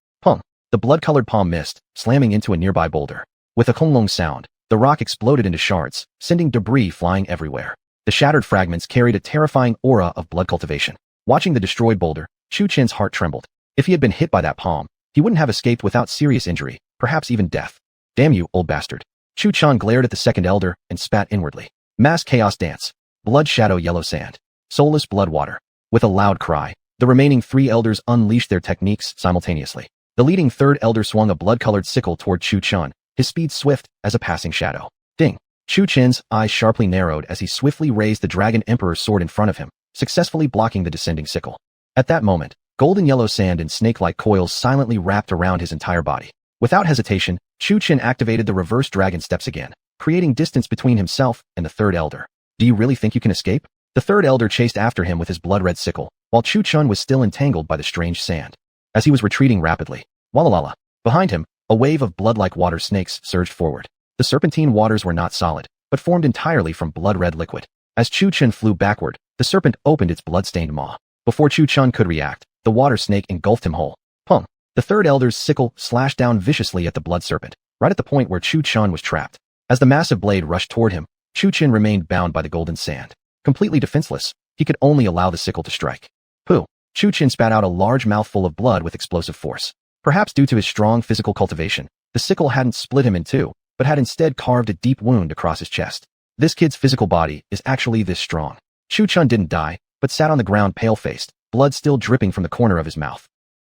The blood-colored palm missed, slamming into a nearby boulder. With a konglong sound, the rock exploded into shards, sending debris flying everywhere. The shattered fragments carried a terrifying aura of blood cultivation. Watching the destroyed boulder, Chu Chun's heart trembled. If he had been hit by that palm, he wouldn't have escaped without serious injury, perhaps even death. Damn you, old bastard. Chu Chun glared at the second elder and spat inwardly. Mass chaos dance. Blood shadow yellow sand. Soulless blood water. With a loud cry, the remaining 3 elders unleashed their techniques simultaneously. The leading third elder swung a blood-colored sickle toward Chu Chun, his speed swift as a passing shadow. Ding! Chu Chun's eyes sharply narrowed as he swiftly raised the Dragon Emperor's sword in front of him, successfully blocking the descending sickle. At that moment, golden yellow sand and snake-like coils silently wrapped around his entire body. Without hesitation, Chu Chun activated the reverse dragon steps again, creating distance between himself and the third elder. Do you really think you can escape? The third elder chased after him with his blood-red sickle, while Chu Chun was still entangled by the strange sand. As he was retreating rapidly, Walalala. Behind him, a wave of blood-like water snakes surged forward. The serpentine waters were not solid, but formed entirely from blood-red liquid. As Chu Chun flew backward, The serpent opened its blood-stained maw. Before Chu Chun could react, the water snake engulfed him whole. Pung! The third elder's sickle slashed down viciously at the blood serpent, right at the point where Chu Chun was trapped. As the massive blade rushed toward him, Chu Chun remained bound by the golden sand. Completely defenseless, he could only allow the sickle to strike. Pooh! Chu Chun spat out a large mouthful of blood with explosive force. Perhaps due to his strong physical cultivation, the sickle hadn't split him in two, but had instead carved a deep wound across his chest. This kid's physical body is actually this strong. Chu Chun didn't die, but sat on the ground pale-faced, blood still dripping from the corner of his mouth.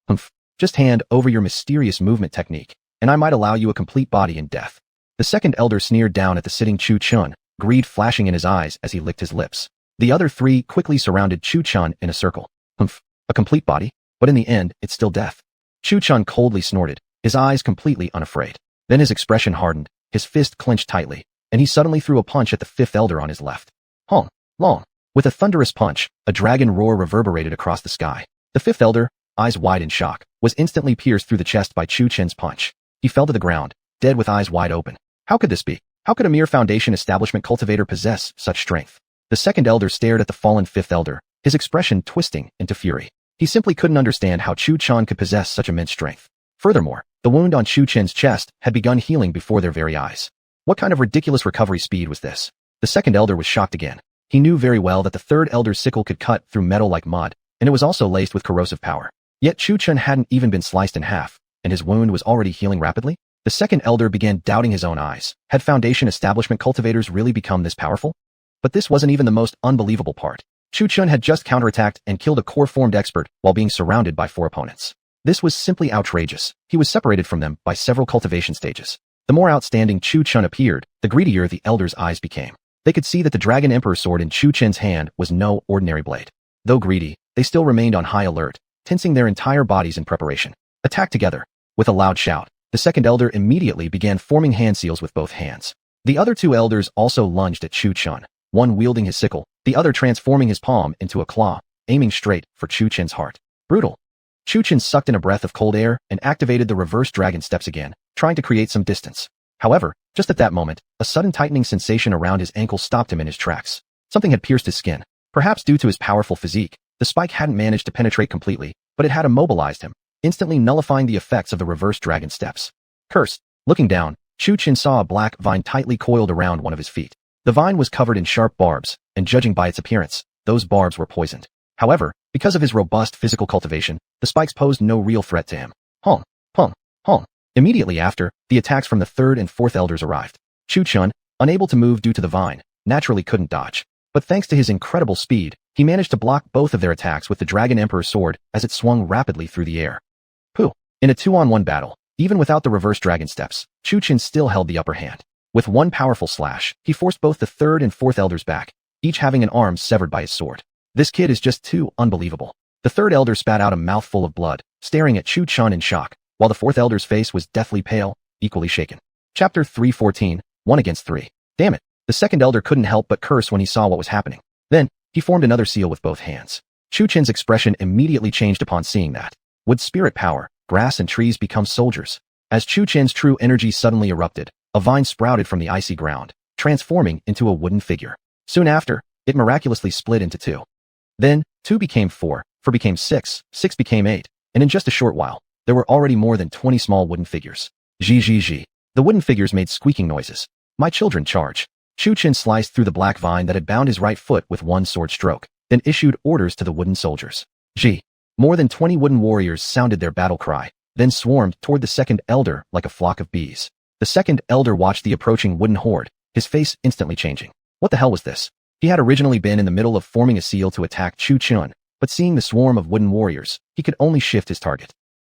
Humph. Just hand over your mysterious movement technique, and I might allow you a complete body in death. The second elder sneered down at the sitting Chu Chun, greed flashing in his eyes as he licked his lips. The other three quickly surrounded Chu Chun in a circle. Humph. A complete body? But in the end, it's still death. Chu Chun coldly snorted, his eyes completely unafraid. Then his expression hardened, his fist clenched tightly, and he suddenly threw a punch at the fifth elder on his left. Hong! Long! With a thunderous punch, a dragon roar reverberated across the sky. The fifth elder, eyes wide in shock, was instantly pierced through the chest by Chu Chun's punch. He fell to the ground, dead with eyes wide open. How could this be? How could a mere foundation establishment cultivator possess such strength? The second elder stared at the fallen fifth elder, his expression twisting into fury. He simply couldn't understand how Chu Chun could possess such immense strength. Furthermore, the wound on Chu Chun's chest had begun healing before their very eyes. What kind of ridiculous recovery speed was this? The second elder was shocked again. He knew very well that the third elder's sickle could cut through metal like mud, and it was also laced with corrosive power. Yet Chu Chun hadn't even been sliced in half, and his wound was already healing rapidly? The second elder began doubting his own eyes. Had foundation establishment cultivators really become this powerful? But this wasn't even the most unbelievable part. Chu Chun had just counterattacked and killed a core-formed expert while being surrounded by 4 opponents. This was simply outrageous. He was separated from them by several cultivation stages. The more outstanding Chu Chun appeared, the greedier the elder's eyes became. They could see that the Dragon Emperor sword in Chu Chun's hand was no ordinary blade. Though greedy, they still remained on high alert, tensing their entire bodies in preparation. Attack together. With a loud shout, the second elder immediately began forming hand seals with both hands. The other 2 elders also lunged at Chu Chun, one wielding his sickle, the other transforming his palm into a claw, aiming straight for Chu Chun's heart. Brutal. Chu Chun sucked in a breath of cold air and activated the reverse dragon steps again, trying to create some distance. However, just at that moment, a sudden tightening sensation around his ankle stopped him in his tracks. Something had pierced his skin. Perhaps due to his powerful physique, the spike hadn't managed to penetrate completely, but it had immobilized him, instantly nullifying the effects of the reverse dragon steps. Cursed. Looking down, Chu Chun saw a black vine tightly coiled around one of his feet. The vine was covered in sharp barbs, and judging by its appearance, those barbs were poisoned. However, because of his robust physical cultivation, the spikes posed no real threat to him. Hong, hong, hong. Immediately after, the attacks from the third and fourth elders arrived. Chu Chun, unable to move due to the vine, naturally couldn't dodge. But thanks to his incredible speed, he managed to block both of their attacks with the Dragon Emperor's sword as it swung rapidly through the air. Pooh! In a 2-on-1 battle, even without the reverse dragon steps, Chu Chun still held the upper hand. With one powerful slash, he forced both the third and fourth elders back, each having an arm severed by his sword. This kid is just too unbelievable. The third elder spat out a mouthful of blood, staring at Chu Chun in shock, while the fourth elder's face was deathly pale, equally shaken. Chapter 314, 1 against 3. Damn it. The second elder couldn't help but curse when he saw what was happening. Then, he formed another seal with both hands. Chu Chun's expression immediately changed upon seeing that. Would spirit power, grass and trees become soldiers? As Chu Chun's true energy suddenly erupted, a vine sprouted from the icy ground, transforming into a wooden figure. Soon after, it miraculously split into 2. Then, 2 became 4, 4 became 6, 6 became 8, and in just a short while, there were already more than 20 small wooden figures. Zhi. The wooden figures made squeaking noises. My children, charge. Chu Chun sliced through the black vine that had bound his right foot with one sword stroke, then issued orders to the wooden soldiers. Zhi. More than 20 wooden warriors sounded their battle cry, then swarmed toward the second elder like a flock of bees. The second elder watched the approaching wooden horde, his face instantly changing. What the hell was this? He had originally been in the middle of forming a seal to attack Chu Chun, but seeing the swarm of wooden warriors, he could only shift his target.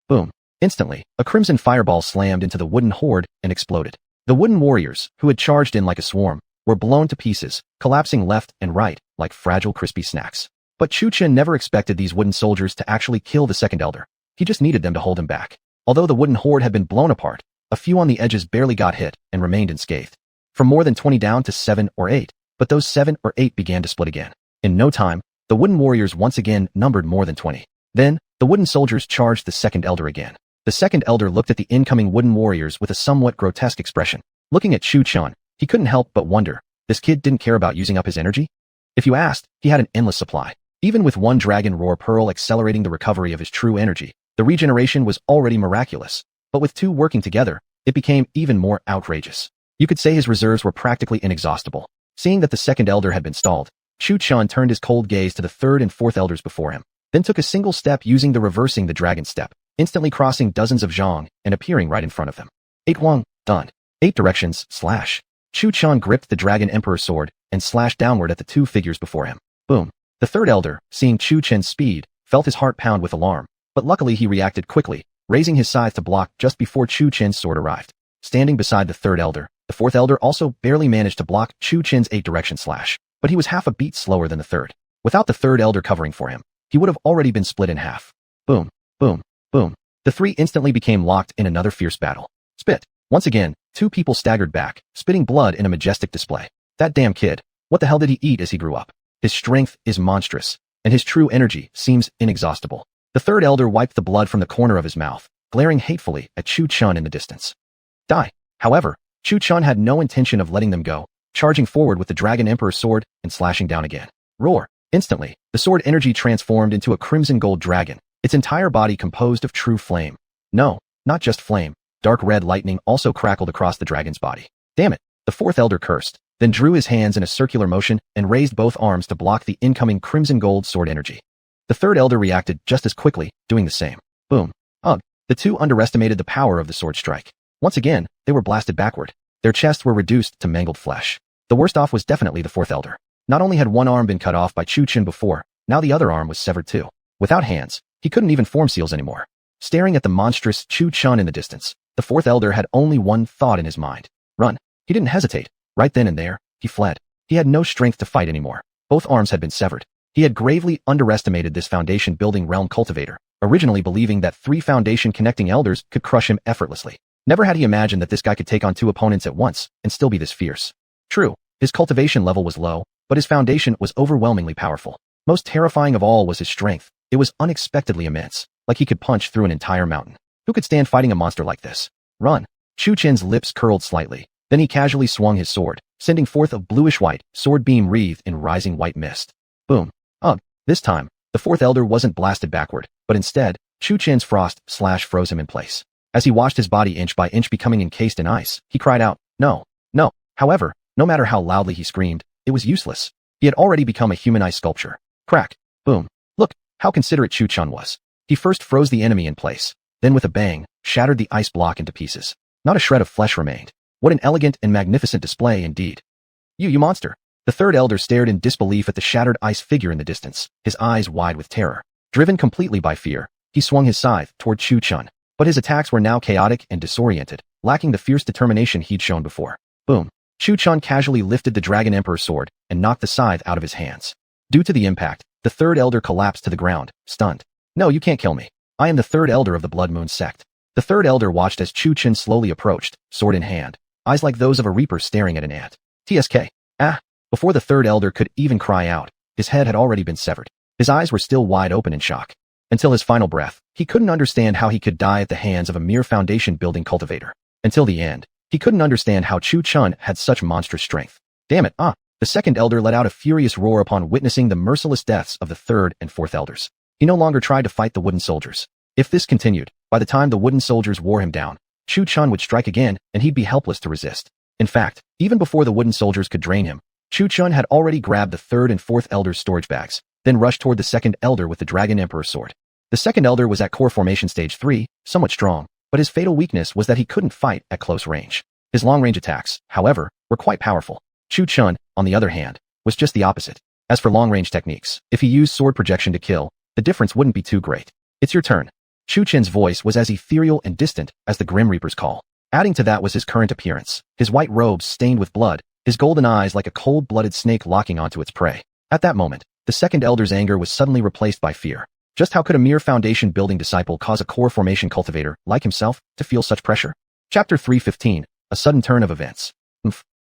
Boom. Instantly, a crimson fireball slammed into the wooden horde and exploded. The wooden warriors, who had charged in like a swarm, were blown to pieces, collapsing left and right like fragile crispy snacks. But Chu Chun never expected these wooden soldiers to actually kill the second elder. He just needed them to hold him back. Although the wooden horde had been blown apart, a few on the edges barely got hit and remained unscathed. From more than 20 down to 7 or 8, but those 7 or 8 began to split again. In no time, the wooden warriors once again numbered more than 20. Then, the wooden soldiers charged the second elder again. The second elder looked at the incoming wooden warriors with a somewhat grotesque expression. Looking at Chu Chun, he couldn't help but wonder, this kid didn't care about using up his energy? If you asked, he had an endless supply. Even with one Dragon Roar Pearl accelerating the recovery of his true energy, the regeneration was already miraculous. But with two working together, it became even more outrageous. You could say his reserves were practically inexhaustible. Seeing that the second elder had been stalled, Chu Chun turned his cold gaze to the third and fourth elders before him, then took a single step using the reversing the dragon step, instantly crossing dozens of zhang and appearing right in front of them. 8 Wang, done. 8 directions, slash. Chu Chun gripped the Dragon Emperor's sword and slashed downward at the two figures before him. Boom. The third elder, seeing Chu Chen's speed, felt his heart pound with alarm, but luckily he reacted quickly, raising his scythe to block just before Chu Chen's sword arrived. Standing beside the third elder, the fourth elder also barely managed to block Chu Chen's 8-direction slash, but he was half a beat slower than the third. Without the third elder covering for him, he would have already been split in half. Boom, boom, boom. The three instantly became locked in another fierce battle. Spit. Once again, two people staggered back, spitting blood in a majestic display. That damn kid. What the hell did he eat as he grew up? His strength is monstrous, and his true energy seems inexhaustible. The third elder wiped the blood from the corner of his mouth, glaring hatefully at Chu Chun in the distance. Die. However, Chu Chun had no intention of letting them go, charging forward with the Dragon Emperor's sword and slashing down again. Roar. Instantly, the sword energy transformed into a crimson gold dragon, its entire body composed of true flame. No, not just flame. Dark red lightning also crackled across the dragon's body. Damn it. The fourth elder cursed, then drew his hands in a circular motion and raised both arms to block the incoming crimson gold sword energy. The third elder reacted just as quickly, doing the same. Boom. Ugh. The two underestimated the power of the sword strike. Once again, they were blasted backward. Their chests were reduced to mangled flesh. The worst off was definitely the fourth elder. Not only had one arm been cut off by Chu Chun before, now the other arm was severed too. Without hands, he couldn't even form seals anymore. Staring at the monstrous Chu Chun in the distance, the fourth elder had only one thought in his mind. Run. He didn't hesitate. Right then and there, he fled. He had no strength to fight anymore. Both arms had been severed. He had gravely underestimated this foundation-building realm cultivator, originally believing that 3 foundation-connecting elders could crush him effortlessly. Never had he imagined that this guy could take on 2 opponents at once and still be this fierce. True, his cultivation level was low, but his foundation was overwhelmingly powerful. Most terrifying of all was his strength. It was unexpectedly immense, like he could punch through an entire mountain. Who could stand fighting a monster like this? Run. Chu Chen's lips curled slightly. Then he casually swung his sword, sending forth a bluish-white sword beam wreathed in rising white mist. Boom. Ugh. This time, the fourth elder wasn't blasted backward, but instead, Chu Chen's frost slash froze him in place. As he watched his body inch by inch becoming encased in ice, he cried out, "No, no." However, no matter how loudly he screamed, it was useless. He had already become a human ice sculpture. Crack. Boom. Look, how considerate Chu Chun was. He first froze the enemy in place, then with a bang, shattered the ice block into pieces. Not a shred of flesh remained. What an elegant and magnificent display indeed. You monster. The third elder stared in disbelief at the shattered ice figure in the distance, his eyes wide with terror. Driven completely by fear, he swung his scythe toward Chu Chun, but his attacks were now chaotic and disoriented, lacking the fierce determination he'd shown before. Boom. Chu Chun casually lifted the Dragon Emperor's sword and knocked the scythe out of his hands. Due to the impact, the third elder collapsed to the ground, stunned. No, you can't kill me. I am the third elder of the Blood Moon sect. The third elder watched as Chu Chun slowly approached, sword in hand, eyes like those of a reaper staring at an ant. TSK. Ah. Before the third elder could even cry out, his head had already been severed. His eyes were still wide open in shock. Until his final breath, he couldn't understand how he could die at the hands of a mere foundation-building cultivator. Until the end, he couldn't understand how Chu Chun had such monstrous strength. Damn it, The second elder let out a furious roar upon witnessing the merciless deaths of the third and fourth elders. He no longer tried to fight the wooden soldiers. If this continued, by the time the wooden soldiers wore him down, Chu Chun would strike again and he'd be helpless to resist. In fact, even before the wooden soldiers could drain him, Chu Chun had already grabbed the third and fourth elder's storage bags, then rushed toward the second elder with the Dragon Emperor's sword. The second elder was at core formation stage 3, somewhat strong, but his fatal weakness was that he couldn't fight at close range. His long-range attacks, however, were quite powerful. Chu Chun, on the other hand, was just the opposite. As for long-range techniques, if he used sword projection to kill, the difference wouldn't be too great. It's your turn. Chu Chun's voice was as ethereal and distant as the Grim Reaper's call. Adding to that was his current appearance, his white robes stained with blood, his golden eyes like a cold-blooded snake locking onto its prey. At that moment, the second elder's anger was suddenly replaced by fear. Just how could a mere foundation-building disciple cause a core formation cultivator, like himself, to feel such pressure? Chapter 315, A Sudden Turn of Events.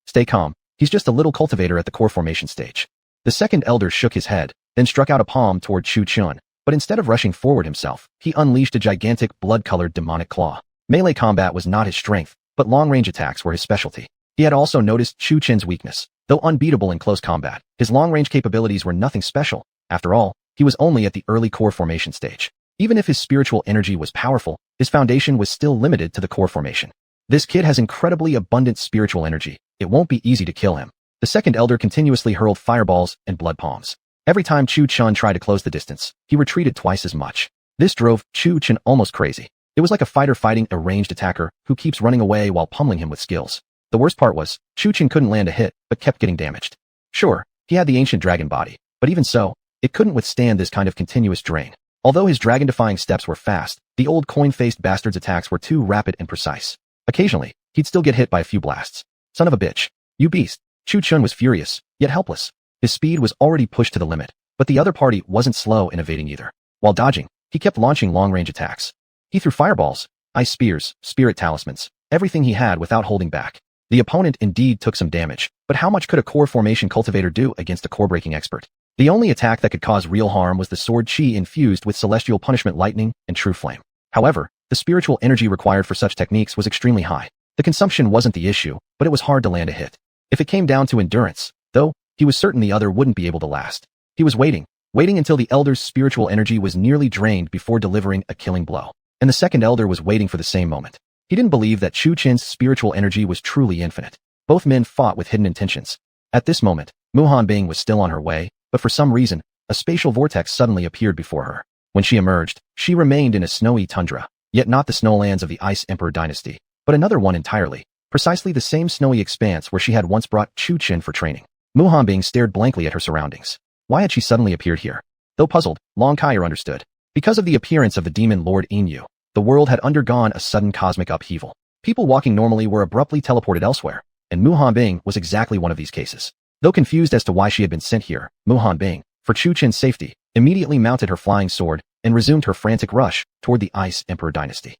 Stay calm. He's just a little cultivator at the core formation stage. The second elder shook his head, then struck out a palm toward Chu Chun, but instead of rushing forward himself, he unleashed a gigantic blood-colored demonic claw. Melee combat was not his strength, but long-range attacks were his specialty. He had also noticed Chu Chun's weakness. Though unbeatable in close combat, his long-range capabilities were nothing special. After all, he was only at the early core formation stage. Even if his spiritual energy was powerful, his foundation was still limited to the core formation. This kid has incredibly abundant spiritual energy. It won't be easy to kill him. The second elder continuously hurled fireballs and blood palms. Every time Chu Chun tried to close the distance, he retreated twice as much. This drove Chu Chun almost crazy. It was like a fighter fighting a ranged attacker who keeps running away while pummeling him with skills. The worst part was, Chu Chun couldn't land a hit, but kept getting damaged. Sure, he had the ancient dragon body, but even so, it couldn't withstand this kind of continuous drain. Although his dragon-defying steps were fast, the old coin-faced bastard's attacks were too rapid and precise. Occasionally, he'd still get hit by a few blasts. Son of a bitch. You beast. Chu Chun was furious, yet helpless. His speed was already pushed to the limit, but the other party wasn't slow in evading either. While dodging, he kept launching long-range attacks. He threw fireballs, ice spears, spirit talismans, everything he had without holding back. The opponent indeed took some damage, but how much could a core formation cultivator do against a core-breaking expert? The only attack that could cause real harm was the sword chi infused with celestial punishment lightning and true flame. However, the spiritual energy required for such techniques was extremely high. The consumption wasn't the issue, but it was hard to land a hit. If it came down to endurance, though, he was certain the other wouldn't be able to last. He was waiting until the elder's spiritual energy was nearly drained before delivering a killing blow. And the second elder was waiting for the same moment. He didn't believe that Chu Chin's spiritual energy was truly infinite. Both men fought with hidden intentions. At this moment, Muhan Bing was still on her way, but for some reason, a spatial vortex suddenly appeared before her. When she emerged, she remained in a snowy tundra, yet not the snowlands of the Ice Emperor dynasty, but another one entirely, precisely the same snowy expanse where she had once brought Chu Chin for training. Muhan Bing stared blankly at her surroundings. Why had she suddenly appeared here? Though puzzled, Long Kaier understood. Because of the appearance of the demon Lord Inu, the world had undergone a sudden cosmic upheaval. People walking normally were abruptly teleported elsewhere, and Muhan Bing was exactly one of these cases. Though confused as to why she had been sent here, Muhan Bing, for Chu Chin's safety, immediately mounted her flying sword and resumed her frantic rush toward the Ice Emperor dynasty.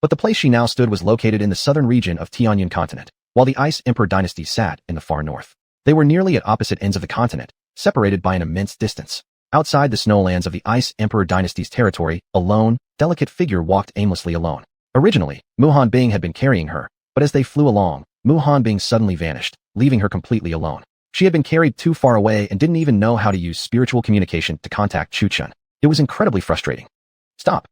But the place she now stood was located in the southern region of Tianyuan continent, while the Ice Emperor dynasty sat in the far north. They were nearly at opposite ends of the continent, separated by an immense distance. Outside the snowlands of the Ice Emperor dynasty's territory, a lone, delicate figure walked aimlessly alone. Originally, Muhan Bing had been carrying her, but as they flew along, Muhan Bing suddenly vanished, leaving her completely alone. She had been carried too far away and didn't even know how to use spiritual communication to contact Chu Chun. It was incredibly frustrating. Stop.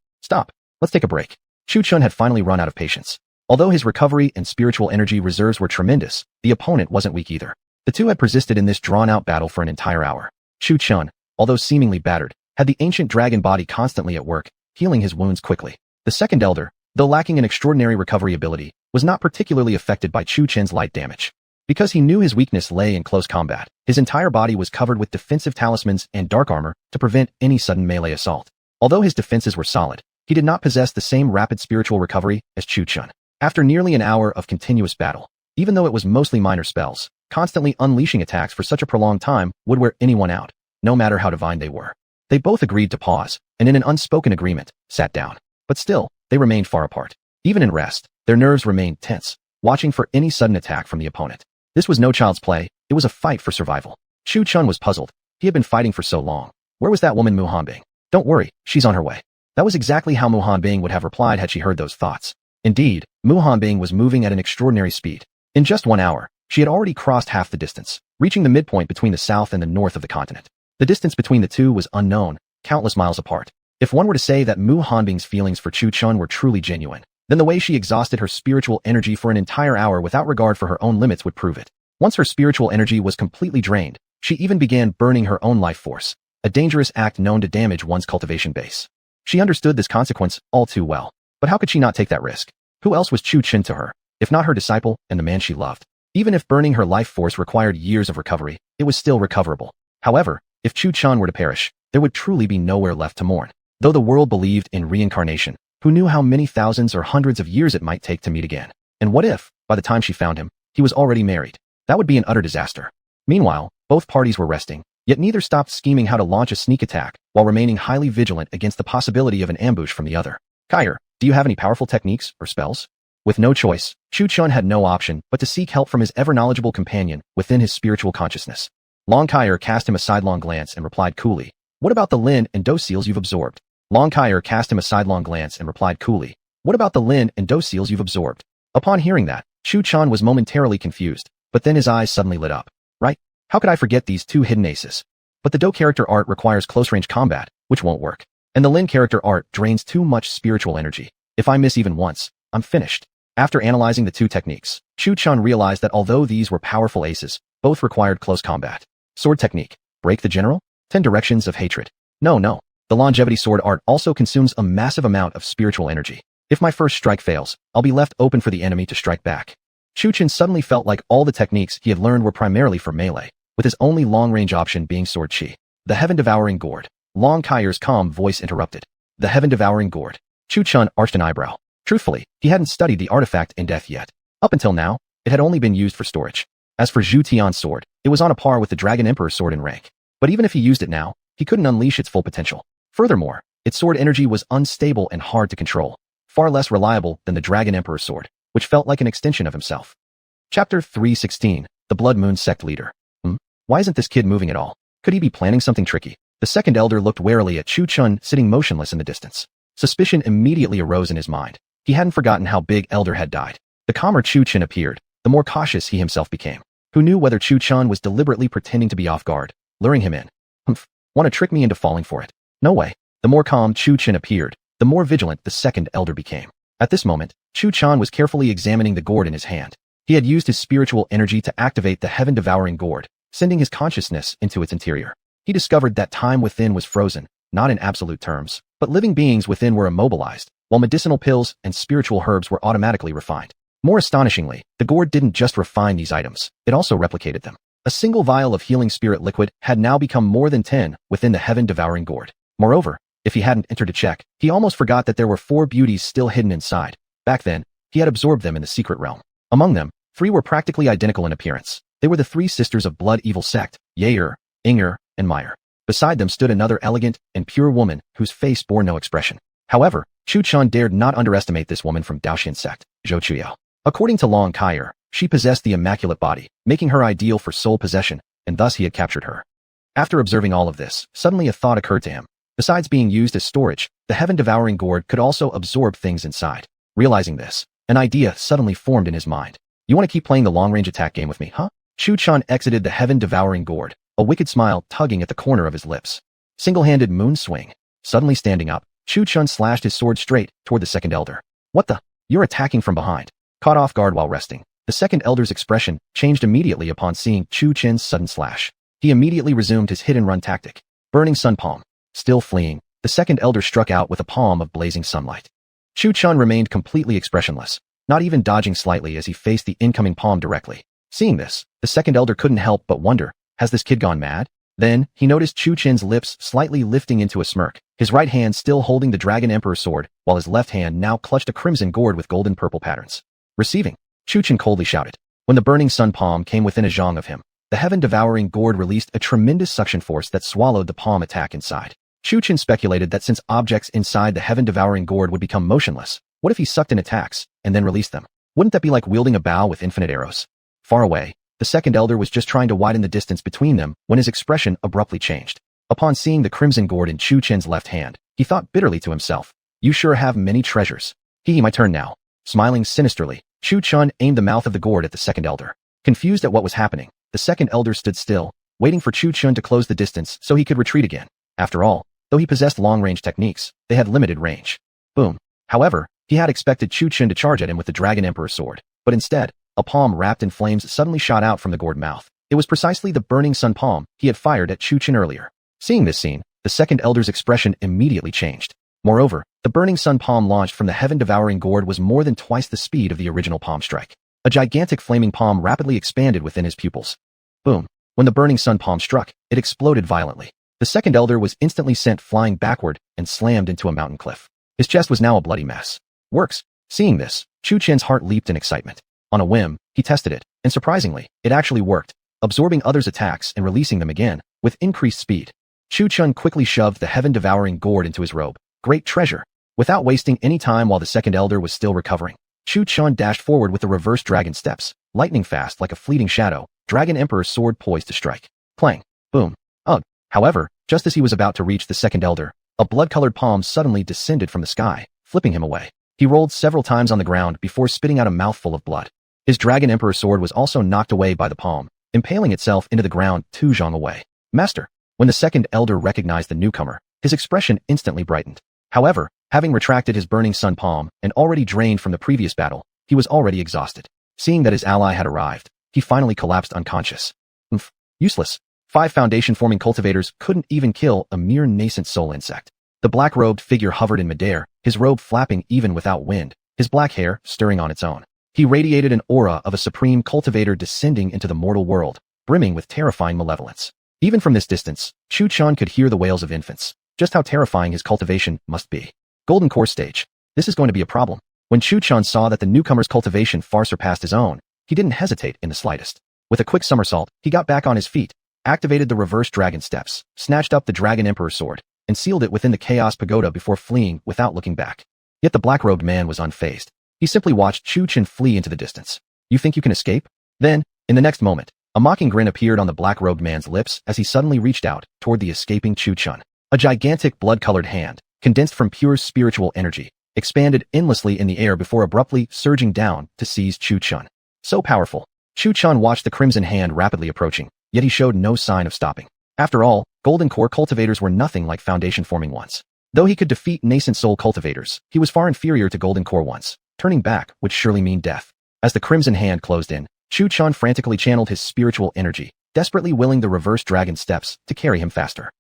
Let's take a break. Chu Chun had finally run out of patience. Although his recovery and spiritual energy reserves were tremendous, the opponent wasn't weak either. The two had persisted in this drawn-out battle for an entire hour. Chu Chun, although seemingly battered, had the ancient dragon body constantly at work, healing his wounds quickly. The second elder, though lacking an extraordinary recovery ability, was not particularly affected by Chu Chin's light damage. Because he knew his weakness lay in close combat, his entire body was covered with defensive talismans and dark armor to prevent any sudden melee assault. Although his defenses were solid, he did not possess the same rapid spiritual recovery as Chu Chun. After nearly an hour of continuous battle, even though it was mostly minor spells, constantly unleashing attacks for such a prolonged time would wear anyone out, no matter how divine they were. They both agreed to pause, and in an unspoken agreement, sat down. But still, they remained far apart. Even in rest, their nerves remained tense, watching for any sudden attack from the opponent. This was no child's play, it was a fight for survival. Chu Chun was puzzled. He had been fighting for so long. Where was that woman Muhan Bing? Don't worry, she's on her way. That was exactly how Muhan Bing would have replied had she heard those thoughts. Indeed, Muhan Bing was moving at an extraordinary speed. In just 1 hour, she had already crossed half the distance, reaching the midpoint between the south and the north of the continent. The distance between the two was unknown, countless miles apart. If one were to say that Muhan Bing's feelings for Chu Chun were truly genuine, then the way she exhausted her spiritual energy for an entire hour without regard for her own limits would prove it. Once her spiritual energy was completely drained, she even began burning her own life force, a dangerous act known to damage one's cultivation base. She understood this consequence all too well, but how could she not take that risk? Who else was Chu Chun to her, if not her disciple and the man she loved? Even if burning her life force required years of recovery, it was still recoverable. However, if Chu Chun were to perish, there would truly be nowhere left to mourn. Though the world believed in reincarnation, who knew how many thousands or hundreds of years it might take to meet again? And what if, by the time she found him, he was already married? That would be an utter disaster. Meanwhile, both parties were resting, yet neither stopped scheming how to launch a sneak attack while remaining highly vigilant against the possibility of an ambush from the other. Kaier, do you have any powerful techniques or spells? With no choice, Chu Chun had no option but to seek help from his ever-knowledgeable companion within his spiritual consciousness. Long Kaier cast him a sidelong glance and replied coolly, "What about the Lin and Do seals you've absorbed?" Long Kaier cast him a sidelong glance and replied coolly, "What about the Lin and Do seals you've absorbed?" Upon hearing that, Chu Chun was momentarily confused, but then his eyes suddenly lit up. right? How could I forget these two hidden aces? But the Do character art requires close-range combat, which won't work. And the Lin character art drains too much spiritual energy. If I miss even once, I'm finished. After analyzing the two techniques, Chu-chan realized that although these were powerful aces, both required close combat. Sword technique. Break the general? 10 directions of hatred. No. The longevity sword art also consumes a massive amount of spiritual energy. If my first strike fails, I'll be left open for the enemy to strike back. Chu-chan suddenly felt like all the techniques he had learned were primarily for melee, with his only long-range option being sword chi. The heaven-devouring gourd. Long Kaier's calm voice interrupted. The heaven-devouring gourd. Chu-chan arched an eyebrow. Truthfully, he hadn't studied the artifact in depth yet. Up until now, it had only been used for storage. As for Zhu Tian's sword, it was on a par with the Dragon Emperor's sword in rank. But even if he used it now, he couldn't unleash its full potential. Furthermore, its sword energy was unstable and hard to control, far less reliable than the Dragon Emperor's sword, which felt like an extension of himself. Chapter 316, The Blood Moon Sect Leader. Why isn't this kid moving at all? Could he be planning something tricky? The second elder looked warily at Chu-chan sitting motionless in the distance. Suspicion immediately arose in his mind. He hadn't forgotten how Big Elder had died. The calmer Chu-chan appeared, the more cautious he himself became. Who knew whether Chu-chan was deliberately pretending to be off guard, luring him in? Want to trick me into falling for it? No way. The more calm Chu-chan appeared, the more vigilant the second elder became. At this moment, Chu-chan was carefully examining the gourd in his hand. He had used his spiritual energy to activate the heaven-devouring gourd, sending his consciousness into its interior. He discovered that time within was frozen, not in absolute terms, but living beings within were immobilized, while medicinal pills and spiritual herbs were automatically refined. More astonishingly, the gourd didn't just refine these items, it also replicated them. A single vial of healing spirit liquid had now become more than 10 within the heaven-devouring gourd. Moreover, if he hadn't entered to check, he almost forgot that there were 4 beauties still hidden inside. Back then, he had absorbed them in the secret realm. Among them, 3 were practically identical in appearance. They were the 3 sisters of Blood Evil Sect, Yair, Inger, and Meyer. Beside them stood another elegant and pure woman whose face bore no expression. However, Chu-chan dared not underestimate this woman from Daoxian Sect, Zhou Chuyao. According to Long Kaier, she possessed the immaculate body, making her ideal for soul possession, and thus he had captured her. After observing all of this, suddenly a thought occurred to him. Besides being used as storage, the heaven-devouring gourd could also absorb things inside. Realizing this, an idea suddenly formed in his mind. You want to keep playing the long-range attack game with me, huh? Chu-chan exited the heaven-devouring gourd, a wicked smile tugging at the corner of his lips. Single-handed moon swing. Suddenly standing up, Chu-chan slashed his sword straight toward the second elder. What the? You're attacking from behind. Caught off guard while resting, the second elder's expression changed immediately upon seeing Chu-chan's sudden slash. He immediately resumed his hit-and-run tactic. Burning sun palm. Still fleeing, the second elder struck out with a palm of blazing sunlight. Chu-chan remained completely expressionless, not even dodging slightly as he faced the incoming palm directly. Seeing this, the second elder couldn't help but wonder, has this kid gone mad? Then, he noticed Chu-chan's lips slightly lifting into a smirk, his right hand still holding the Dragon Emperor's sword, while his left hand now clutched a crimson gourd with golden-purple patterns. Receiving, Chu-chan coldly shouted. When the burning sun palm came within a zhang of him, the heaven-devouring gourd released a tremendous suction force that swallowed the palm attack inside. Chu-chan speculated that since objects inside the heaven-devouring gourd would become motionless, what if he sucked in attacks, and then released them? Wouldn't that be like wielding a bow with infinite arrows? Far away, the second elder was just trying to widen the distance between them when his expression abruptly changed. Upon seeing the crimson gourd in Chu-chan's left hand, he thought bitterly to himself, you sure have many treasures. My turn now. Smiling sinisterly, Chu-chan aimed the mouth of the gourd at the second elder. Confused at what was happening, the second elder stood still, waiting for Chu-chan to close the distance so he could retreat again. After all, though he possessed long-range techniques, they had limited range. Boom. However, he had expected Chu-chan to charge at him with the Dragon Emperor's sword, but instead, a palm wrapped in flames suddenly shot out from the gourd mouth. It was precisely the burning sun palm he had fired at Chu-chan earlier. Seeing this scene, the second elder's expression immediately changed. Moreover, the burning sun palm launched from the heaven-devouring gourd was more than twice the speed of the original palm strike. A gigantic flaming palm rapidly expanded within his pupils. Boom. When the burning sun palm struck, it exploded violently. The second elder was instantly sent flying backward and slammed into a mountain cliff. His chest was now a bloody mess. Works. Seeing this, Chu-chan's heart leaped in excitement. On a whim, he tested it, and surprisingly, it actually worked, absorbing others' attacks and releasing them again, with increased speed. Chu-chan quickly shoved the heaven-devouring gourd into his robe. Great treasure. Without wasting any time while the second elder was still recovering, Chu-chan dashed forward with the reverse dragon steps, lightning fast like a fleeting shadow, Dragon Emperor's sword poised to strike. Clang. Boom. Ugh. However, just as he was about to reach the second elder, a blood-colored palm suddenly descended from the sky, flipping him away. He rolled several times on the ground before spitting out a mouthful of blood. His Dragon Emperor's sword was also knocked away by the palm, impaling itself into the ground 2 zhang away. Master. When the second elder recognized the newcomer, his expression instantly brightened. However, having retracted his burning sun palm and already drained from the previous battle, he was already exhausted. Seeing that his ally had arrived, he finally collapsed unconscious. Useless. 5 foundation-forming cultivators couldn't even kill a mere nascent soul insect. The black-robed figure hovered in midair, his robe flapping even without wind, his black hair stirring on its own. He radiated an aura of a supreme cultivator descending into the mortal world, brimming with terrifying malevolence. Even from this distance, Chu Chan could hear the wails of infants. Just how terrifying his cultivation must be. Golden Core Stage. This is going to be a problem. When Chu Chan saw that the newcomer's cultivation far surpassed his own, he didn't hesitate in the slightest. With a quick somersault, he got back on his feet, activated the reverse dragon steps, snatched up the Dragon Emperor's sword, and sealed it within the Chaos Pagoda before fleeing without looking back. Yet the black-robed man was unfazed. He simply watched Chu Chan flee into the distance. You think you can escape? Then, in the next moment, a mocking grin appeared on the black-robed man's lips as he suddenly reached out toward the escaping Chu Chan. A gigantic blood-colored hand, condensed from pure spiritual energy, expanded endlessly in the air before abruptly surging down to seize Chu Chan. So powerful. Chu Chan watched the crimson hand rapidly approaching, yet he showed no sign of stopping. After all, Golden Core cultivators were nothing like foundation-forming ones. Though he could defeat nascent soul cultivators, he was far inferior to Golden Core ones. Turning back would surely mean death. As the crimson hand closed in, Chu Chan frantically channeled his spiritual energy, desperately willing the reverse dragon steps to carry him faster.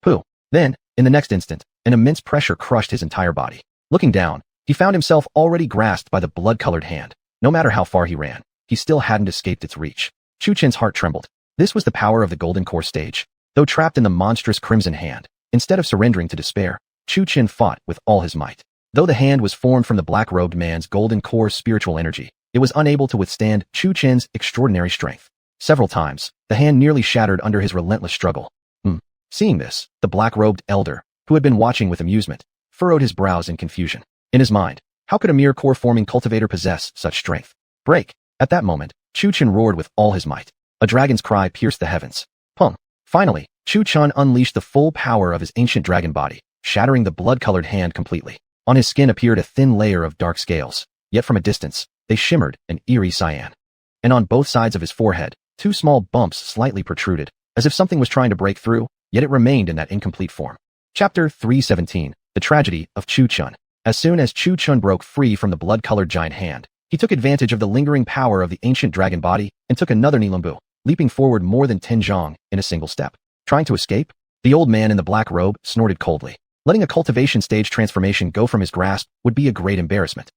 Pooh. Then, in the next instant, an immense pressure crushed his entire body. Looking down, he found himself already grasped by the blood-colored hand. No matter how far he ran, he still hadn't escaped its reach. Chu Chen's heart trembled. This was the power of the Golden Core Stage. Though trapped in the monstrous crimson hand, instead of surrendering to despair, Chu Chen fought with all his might. Though the hand was formed from the black-robed man's Golden Core spiritual energy, it was unable to withstand Chu Chen's extraordinary strength. Several times, the hand nearly shattered under his relentless struggle. Seeing this, the black-robed elder, who had been watching with amusement, furrowed his brows in confusion. In his mind, how could a mere core-forming cultivator possess such strength? Break! At that moment, Chu Chen roared with all his might. A dragon's cry pierced the heavens. Pum! Finally, Chu Chan unleashed the full power of his ancient dragon body, shattering the blood-colored hand completely. On his skin appeared a thin layer of dark scales, yet from a distance, they shimmered an eerie cyan. And on both sides of his forehead, 2 small bumps slightly protruded, as if something was trying to break through, yet it remained in that incomplete form. Chapter 317, The Tragedy of Chu Chan. As soon as Chu Chan broke free from the blood-colored giant hand, he took advantage of the lingering power of the ancient dragon body and took another Nilambu, leaping forward more than 10 zhang in a single step. Trying to escape? The old man in the black robe snorted coldly. Letting a cultivation stage transformation go from his grasp would be a great embarrassment.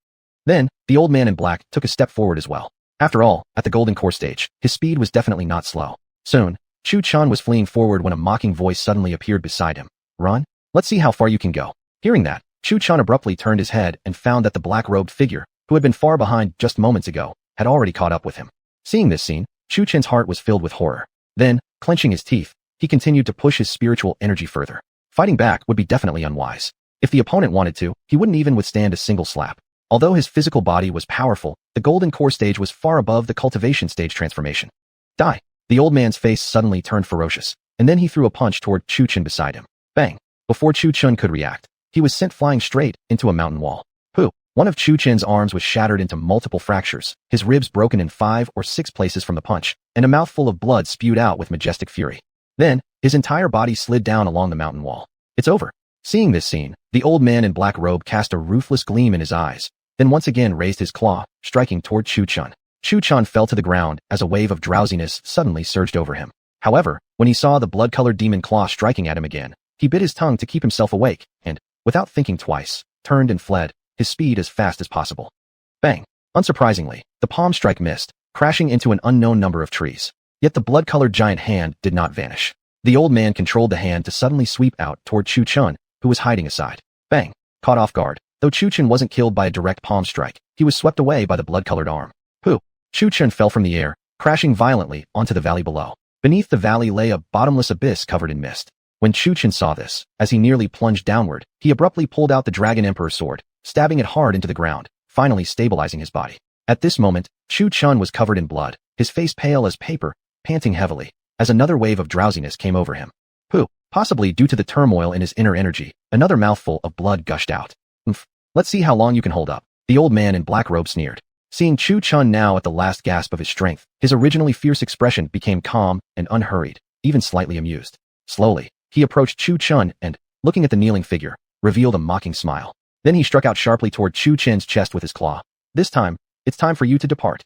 Then, the old man in black took a step forward as well. After all, at the Golden Core stage, his speed was definitely not slow. Soon, Chu Chan was fleeing forward when a mocking voice suddenly appeared beside him. Run? Let's see how far you can go. Hearing that, Chu Chan abruptly turned his head and found that the black-robed figure, who had been far behind just moments ago, had already caught up with him. Seeing this scene, Chu Chen's heart was filled with horror. Then, clenching his teeth, he continued to push his spiritual energy further. Fighting back would be definitely unwise. If the opponent wanted to, he wouldn't even withstand a single slap. Although his physical body was powerful, the Golden Core stage was far above the cultivation stage transformation. Die! The old man's face suddenly turned ferocious, and then he threw a punch toward Chu Chen beside him. Bang! Before Chu Chen could react, he was sent flying straight into a mountain wall. Pooh! One of Chu Chen's arms was shattered into multiple fractures, his ribs broken in 5 or 6 places from the punch, and a mouthful of blood spewed out with majestic fury. Then, his entire body slid down along the mountain wall. It's over. Seeing this scene, the old man in black robe cast a ruthless gleam in his eyes, then once again raised his claw, striking toward Chu Chan. Chu Chan fell to the ground as a wave of drowsiness suddenly surged over him. However, when he saw the blood-colored demon claw striking at him again, he bit his tongue to keep himself awake and, without thinking twice, turned and fled, his speed as fast as possible. Bang! Unsurprisingly, the palm strike missed, crashing into an unknown number of trees. Yet the blood-colored giant hand did not vanish. The old man controlled the hand to suddenly sweep out toward Chu Chan, who was hiding aside. Bang! Caught off guard. Though Chu Chen wasn't killed by a direct palm strike, he was swept away by the blood-colored arm. Pooh! Chu Chen fell from the air, crashing violently onto the valley below. Beneath the valley lay a bottomless abyss covered in mist. When Chu Chen saw this, as he nearly plunged downward, he abruptly pulled out the Dragon Emperor's sword, stabbing it hard into the ground, finally stabilizing his body. At this moment, Chu Chen was covered in blood, his face pale as paper, panting heavily, as another wave of drowsiness came over him. Pooh! Possibly due to the turmoil in his inner energy, another mouthful of blood gushed out. Let's see how long you can hold up. The old man in black robe sneered. Seeing Chu Chun now at the last gasp of his strength, his originally fierce expression became calm and unhurried, even slightly amused. Slowly, he approached Chu Chun and, looking at the kneeling figure, revealed a mocking smile. Then he struck out sharply toward Chu Chen's chest with his claw. This time, it's time for you to depart.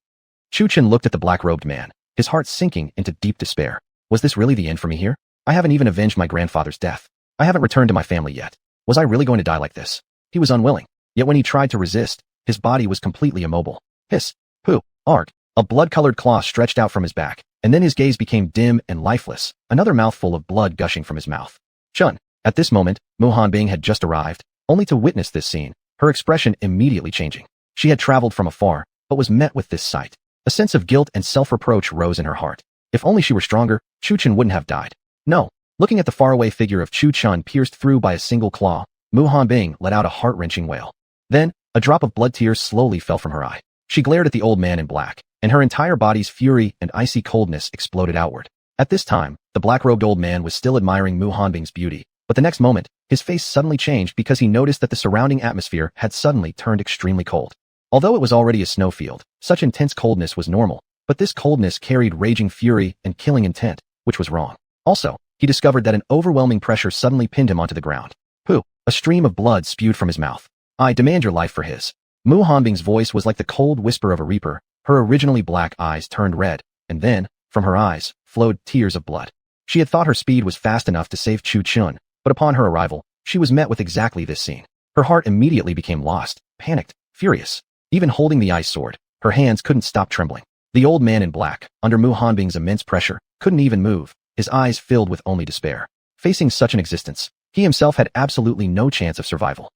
Chu Chen looked at the black-robed man, his heart sinking into deep despair. Was this really the end for me here? I haven't even avenged my grandfather's death. I haven't returned to my family yet. Was I really going to die like this? He was unwilling. Yet when he tried to resist, his body was completely immobile. Hiss, pooh, arg. A blood-colored claw stretched out from his back, and then his gaze became dim and lifeless, another mouthful of blood gushing from his mouth. Chun. At this moment, Mu Hanbing had just arrived, only to witness this scene, her expression immediately changing. She had traveled from afar, but was met with this sight. A sense of guilt and self-reproach rose in her heart. If only she were stronger, Chu Chun wouldn't have died. No. Looking at the faraway figure of Chu Chun pierced through by a single claw, Mu Hanbing let out a heart-wrenching wail. Then, a drop of blood tears slowly fell from her eye. She glared at the old man in black, and her entire body's fury and icy coldness exploded outward. At this time, the black-robed old man was still admiring Mu Hanbing's beauty, but the next moment, his face suddenly changed because he noticed that the surrounding atmosphere had suddenly turned extremely cold. Although it was already a snowfield, such intense coldness was normal, but this coldness carried raging fury and killing intent, which was wrong. Also, he discovered that an overwhelming pressure suddenly pinned him onto the ground. Pooh! A stream of blood spewed from his mouth. I demand your life for his. Mu Hanbing's voice was like the cold whisper of a reaper. Her originally black eyes turned red, and then, from her eyes, flowed tears of blood. She had thought her speed was fast enough to save Chu Chun, but upon her arrival, she was met with exactly this scene. Her heart immediately became lost, panicked, furious. Even holding the ice sword, her hands couldn't stop trembling. The old man in black, under Mu Hanbing's immense pressure, couldn't even move, his eyes filled with only despair. Facing such an existence, he himself had absolutely no chance of survival.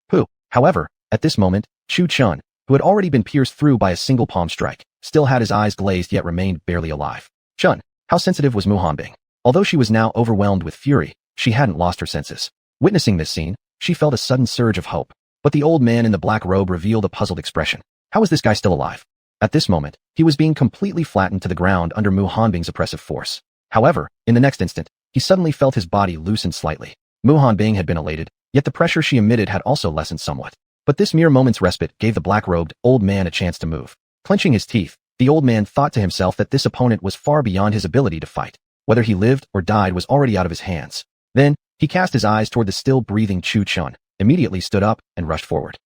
Pooh! However, at this moment, Chu Chun, who had already been pierced through by a single palm strike, still had his eyes glazed yet remained barely alive. Chun! How sensitive was Mu Hanbing? Although she was now overwhelmed with fury, she hadn't lost her senses. Witnessing this scene, she felt a sudden surge of hope. But the old man in the black robe revealed a puzzled expression. How was this guy still alive? At this moment, he was being completely flattened to the ground under Mu Hanbing's oppressive force. However, in the next instant, he suddenly felt his body loosen slightly. Mu Hanbing had been elated, yet the pressure she emitted had also lessened somewhat. But this mere moment's respite gave the black-robed old man a chance to move. Clenching his teeth, the old man thought to himself that this opponent was far beyond his ability to fight. Whether he lived or died was already out of his hands. Then, he cast his eyes toward the still-breathing Chu Chun, immediately stood up and rushed forward.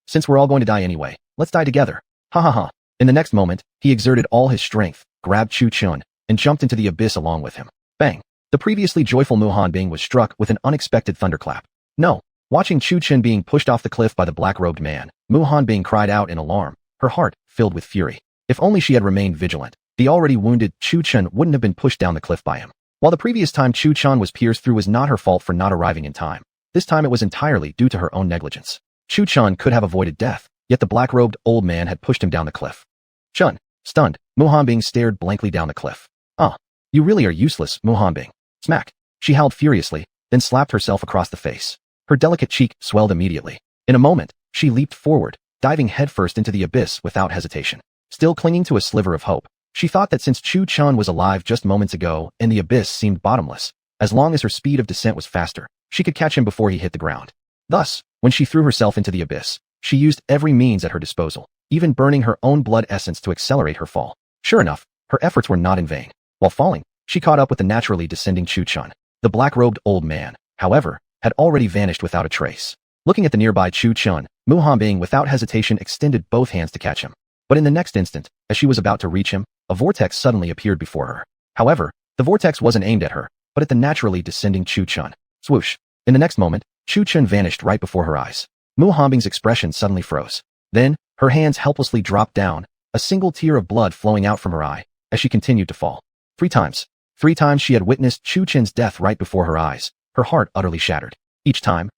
Since we're all going to die anyway, let's die together. Ha ha ha. In the next moment, he exerted all his strength, grabbed Chu Chun, and jumped into the abyss along with him. Bang! The previously joyful Mu Hanbing was struck with an unexpected thunderclap. No! Watching Chu Chun being pushed off the cliff by the black-robed man, Mu Hanbing cried out in alarm, her heart filled with fury. If only she had remained vigilant, the already wounded Chu Chun wouldn't have been pushed down the cliff by him. While the previous time Chu Chun was pierced through was not her fault for not arriving in time, this time it was entirely due to her own negligence. Chu Chun could have avoided death, yet the black-robed old man had pushed him down the cliff. Chun, stunned, Mu Hanbing stared blankly down the cliff. Ah, you really are useless, Mu Hanbing. Smack. She howled furiously, then slapped herself across the face. Her delicate cheek swelled immediately. In a moment, she leaped forward, diving headfirst into the abyss without hesitation. Still clinging to a sliver of hope, she thought that since Chu Chun was alive just moments ago and the abyss seemed bottomless, as long as her speed of descent was faster, she could catch him before he hit the ground. Thus, when she threw herself into the abyss, she used every means at her disposal, even burning her own blood essence to accelerate her fall. Sure enough, her efforts were not in vain. While falling, she caught up with the naturally descending Chu Chun. The black-robed old man, however, had already vanished without a trace. Looking at the nearby Chu Chun, Mu Hanbing without hesitation extended both hands to catch him. But in the next instant, as she was about to reach him, a vortex suddenly appeared before her. However, the vortex wasn't aimed at her, but at the naturally descending Chu Chun. Swoosh. In the next moment, Chu Chun vanished right before her eyes. Mu Hanbing's expression suddenly froze. Then, her hands helplessly dropped down, a single tear of blood flowing out from her eye, as she continued to fall. 3 times. 3 times she had witnessed Chu Chun's death right before her eyes, her heart utterly shattered. Each time,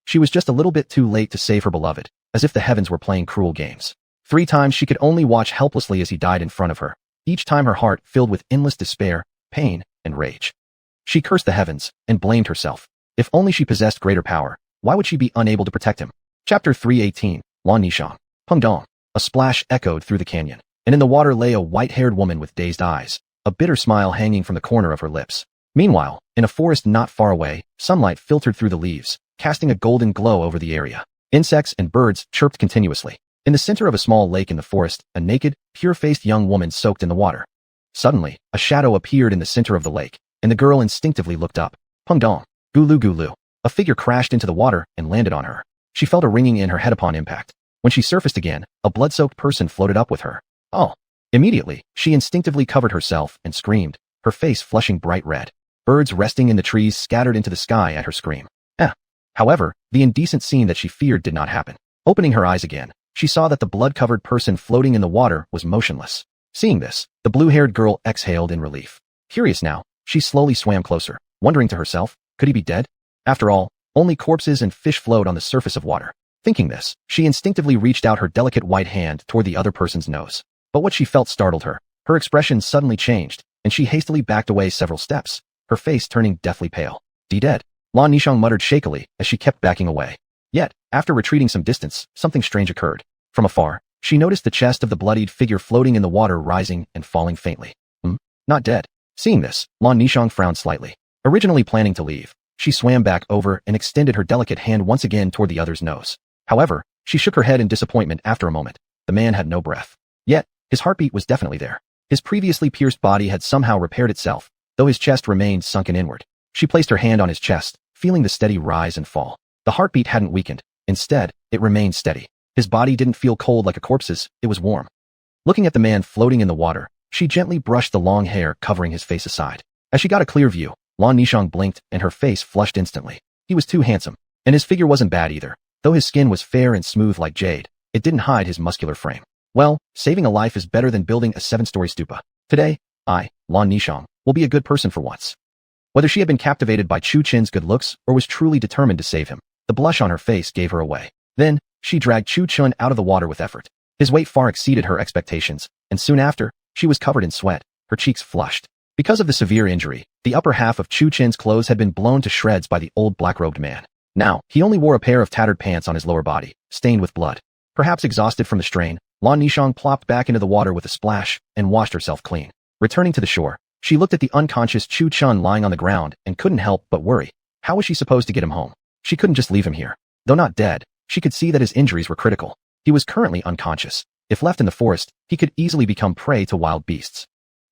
she was just a little bit too late to save her beloved, as if the heavens were playing cruel games. 3 times she could only watch helplessly as he died in front of her, each time her heart filled with endless despair, pain, and rage. She cursed the heavens, and blamed herself. If only she possessed greater power, why would she be unable to protect him? Chapter 318, Lan Nishang. Peng Dong. A splash echoed through the canyon, and in the water lay a white-haired woman with dazed eyes, a bitter smile hanging from the corner of her lips. Meanwhile, in a forest not far away, sunlight filtered through the leaves, casting a golden glow over the area. Insects and birds chirped continuously. In the center of a small lake in the forest, a naked, pure-faced young woman soaked in the water. Suddenly, a shadow appeared in the center of the lake, and the girl instinctively looked up. Pung dong. Gulu gulu. A figure crashed into the water and landed on her. She felt a ringing in her head upon impact. When she surfaced again, a blood-soaked person floated up with her. Oh! Immediately, she instinctively covered herself and screamed, her face flushing bright red. Birds resting in the trees scattered into the sky at her scream. However, the indecent scene that she feared did not happen. Opening her eyes again, she saw that the blood-covered person floating in the water was motionless. Seeing this, the blue-haired girl exhaled in relief. Curious now, she slowly swam closer, wondering to herself, could he be dead? After all, only corpses and fish float on the surface of water. Thinking this, she instinctively reached out her delicate white hand toward the other person's nose. But what she felt startled her. Her expression suddenly changed, and she hastily backed away several steps, her face turning deathly pale. Dead. Lan Nishang muttered shakily as she kept backing away. Yet, after retreating some distance, something strange occurred. From afar, she noticed the chest of the bloodied figure floating in the water rising and falling faintly. Not dead. Seeing this, Lan Nishang frowned slightly. Originally planning to leave, she swam back over and extended her delicate hand once again toward the other's nose. However, she shook her head in disappointment after a moment. The man had no breath. Yet, his heartbeat was definitely there. His previously pierced body had somehow repaired itself, though his chest remained sunken inward. She placed her hand on his chest, feeling the steady rise and fall. The heartbeat hadn't weakened. Instead, it remained steady. His body didn't feel cold like a corpse's, it was warm. Looking at the man floating in the water, she gently brushed the long hair covering his face aside. As she got a clear view, Lan Nishang blinked and her face flushed instantly. He was too handsome. And his figure wasn't bad either. Though his skin was fair and smooth like jade, it didn't hide his muscular frame. Well, saving a life is better than building a 7-story stupa. Today, I, Lan Nishang, will be a good person for once. Whether she had been captivated by Chu Chen's good looks or was truly determined to save him, the blush on her face gave her away. Then, she dragged Chu Chen out of the water with effort. His weight far exceeded her expectations, and soon after, she was covered in sweat, her cheeks flushed. Because of the severe injury, the upper half of Chu Chen's clothes had been blown to shreds by the old black-robed man. Now, he only wore a pair of tattered pants on his lower body, stained with blood. Perhaps exhausted from the strain, Lan Nishang plopped back into the water with a splash and washed herself clean. Returning to the shore, she looked at the unconscious Chu Chen lying on the ground and couldn't help but worry. How was she supposed to get him home? She couldn't just leave him here. Though not dead, she could see that his injuries were critical. He was currently unconscious. If left in the forest, he could easily become prey to wild beasts.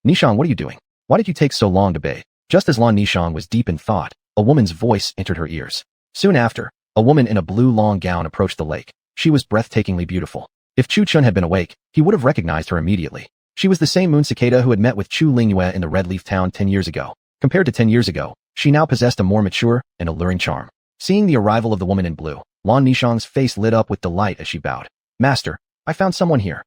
Nishang, what are you doing? Why did you take so long to bathe? Just as Lan Nishang was deep in thought, a woman's voice entered her ears. Soon after, a woman in a blue long gown approached the lake. She was breathtakingly beautiful. If Chu Chen had been awake, he would have recognized her immediately. She was the same moon cicada who had met with Chu Lingyue in the Red Leaf Town 10 years ago. Compared to 10 years ago, she now possessed a more mature and alluring charm. Seeing the arrival of the woman in blue, Lan Nishang's face lit up with delight as she bowed. Master, I found someone here.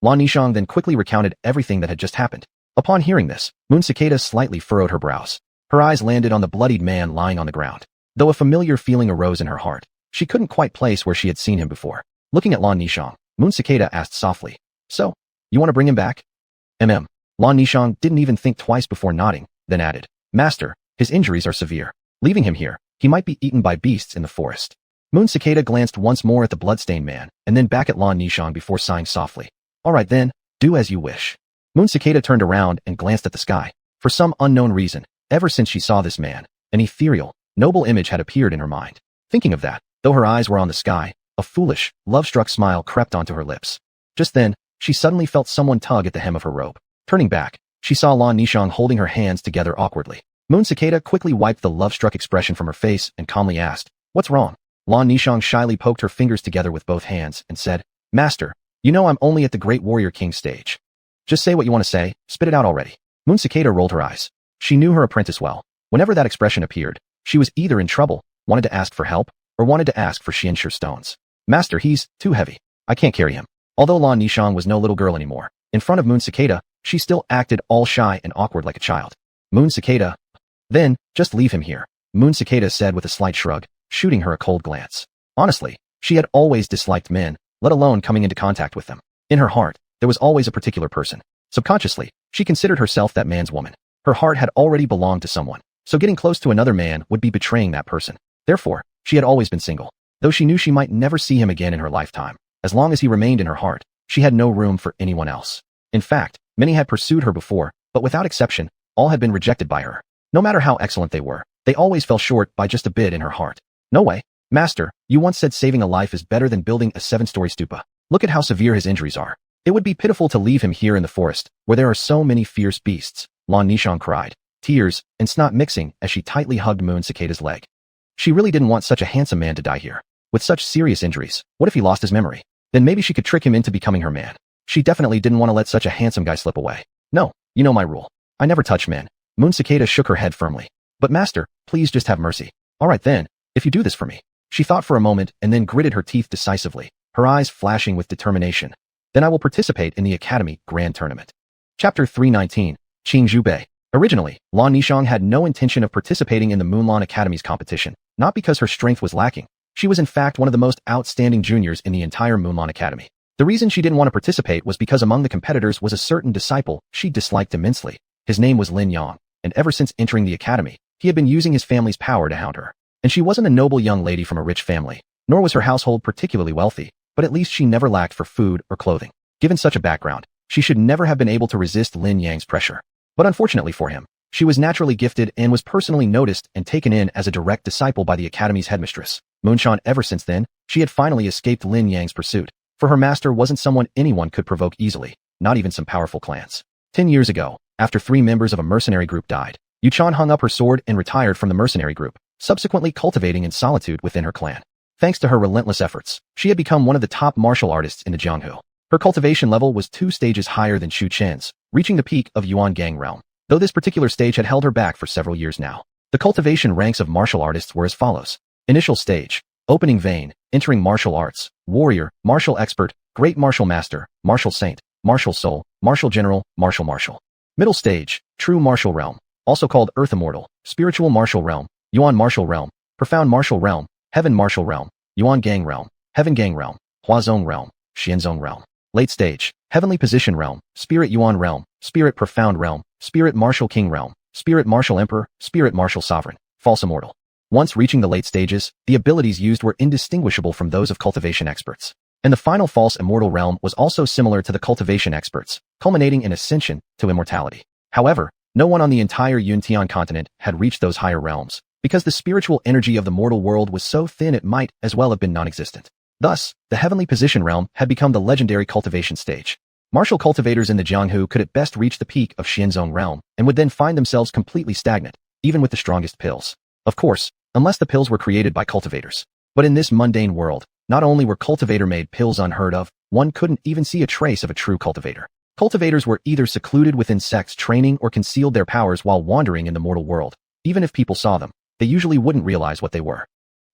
Lan Nishang then quickly recounted everything that had just happened. Upon hearing this, Moon Cicada slightly furrowed her brows. Her eyes landed on the bloodied man lying on the ground. Though a familiar feeling arose in her heart, she couldn't quite place where she had seen him before. Looking at Lan Nishang, Moon Cicada asked softly, "So, you want to bring him back?" Lan Nishang didn't even think twice before nodding, then added, "Master, his injuries are severe. Leaving him here, he might be eaten by beasts in the forest." Moon Cicada glanced once more at the bloodstained man, and then back at Lan Nishang before sighing softly. "All right then, do as you wish." Moon Cicada turned around and glanced at the sky. For some unknown reason, ever since she saw this man, an ethereal, noble image had appeared in her mind. Thinking of that, though her eyes were on the sky, a foolish, love-struck smile crept onto her lips. Just then, she suddenly felt someone tug at the hem of her robe. Turning back, she saw Lan Nishang holding her hands together awkwardly. Moon Cicada quickly wiped the love-struck expression from her face and calmly asked, "What's wrong?" Lan Nishang shyly poked her fingers together with both hands and said, "Master, you know I'm only at the Great Warrior King stage. Just say what you want to say, spit it out already." Moon Cicada rolled her eyes. She knew her apprentice well. Whenever that expression appeared, she was either in trouble, wanted to ask for help, or wanted to ask for Xianshur stones. "Master, he's too heavy. I can't carry him." Although Lan Nishang was no little girl anymore, in front of Moon Cicada, she still acted all shy and awkward like a child. Moon Cicada. "Then, just leave him here," Moon Cicada said with a slight shrug, shooting her a cold glance. Honestly, she had always disliked men, let alone coming into contact with them. In her heart, there was always a particular person. Subconsciously, she considered herself that man's woman. Her heart had already belonged to someone, so getting close to another man would be betraying that person. Therefore, she had always been single. Though she knew she might never see him again in her lifetime, as long as he remained in her heart, she had no room for anyone else. In fact, many had pursued her before, but without exception, all had been rejected by her. No matter how excellent they were, they always fell short by just a bit in her heart. "No way. Master, you once said saving a life is better than building a 7-story stupa. Look at how severe his injuries are. It would be pitiful to leave him here in the forest, where there are so many fierce beasts, Lan Nishang cried, tears and snot mixing as she tightly hugged Moon Cicada's leg. She really didn't want such a handsome man to die here. With such serious injuries, what if he lost his memory? Then maybe she could trick him into becoming her man. She definitely didn't want to let such a handsome guy slip away. No, you know my rule. I never touch men. Moon Cicada shook her head firmly. But master, please just have mercy. All right then, if you do this for me. She thought for a moment and then gritted her teeth decisively, her eyes flashing with determination. Then I will participate in the Academy Grand Tournament. Chapter 319, Qingzhu Bei. Originally, Lan Nishang had no intention of participating in the Moonlan Academy's competition, not because her strength was lacking. She was in fact one of the most outstanding juniors in the entire Moonlan Academy. The reason she didn't want to participate was because among the competitors was a certain disciple she disliked immensely. His name was Lin Yang, and ever since entering the academy, he had been using his family's power to hound her. And she wasn't a noble young lady from a rich family, nor was her household particularly wealthy, but at least she never lacked for food or clothing. Given such a background, she should never have been able to resist Lin Yang's pressure. But unfortunately for him, she was naturally gifted and was personally noticed and taken in as a direct disciple by the academy's headmistress, Moonshan. Ever since then, she had finally escaped Lin Yang's pursuit, for her master wasn't someone anyone could provoke easily, not even some powerful clans. 10 years ago, after 3 members of a mercenary group died, Yuchan hung up her sword and retired from the mercenary group, subsequently cultivating in solitude within her clan. Thanks to her relentless efforts, she had become one of the top martial artists in the Jianghu. Her cultivation level was 2 stages higher than Xu Chen's, reaching the peak of Yuan Gang realm. Though this particular stage had held her back for several years now. The cultivation ranks of martial artists were as follows. Initial stage, opening vein, entering martial arts, warrior, martial expert, great martial master, martial saint, martial soul, martial general, martial. Middle stage, true martial realm, also called Earth Immortal, spiritual martial realm, Yuan martial realm, profound martial realm, heaven martial realm, Yuan Gang realm, heaven gang realm, Huazong realm, Xianzong realm. Late stage, heavenly position realm, spirit Yuan realm, spirit profound realm, spirit martial king realm, spirit martial emperor, spirit martial sovereign, false immortal. Once reaching the late stages, the abilities used were indistinguishable from those of cultivation experts. And the final false immortal realm was also similar to the cultivation experts, culminating in ascension to immortality. However, no one on the entire Yuntian continent had reached those higher realms, because the spiritual energy of the mortal world was so thin it might as well have been non-existent. Thus, the heavenly position realm had become the legendary cultivation stage. Martial cultivators in the Jianghu could at best reach the peak of Xianzong realm and would then find themselves completely stagnant, even with the strongest pills. Of course, unless the pills were created by cultivators. But in this mundane world, not only were cultivator-made pills unheard of, one couldn't even see a trace of a true cultivator. Cultivators were either secluded within sects training or concealed their powers while wandering in the mortal world. Even if people saw them, they usually wouldn't realize what they were.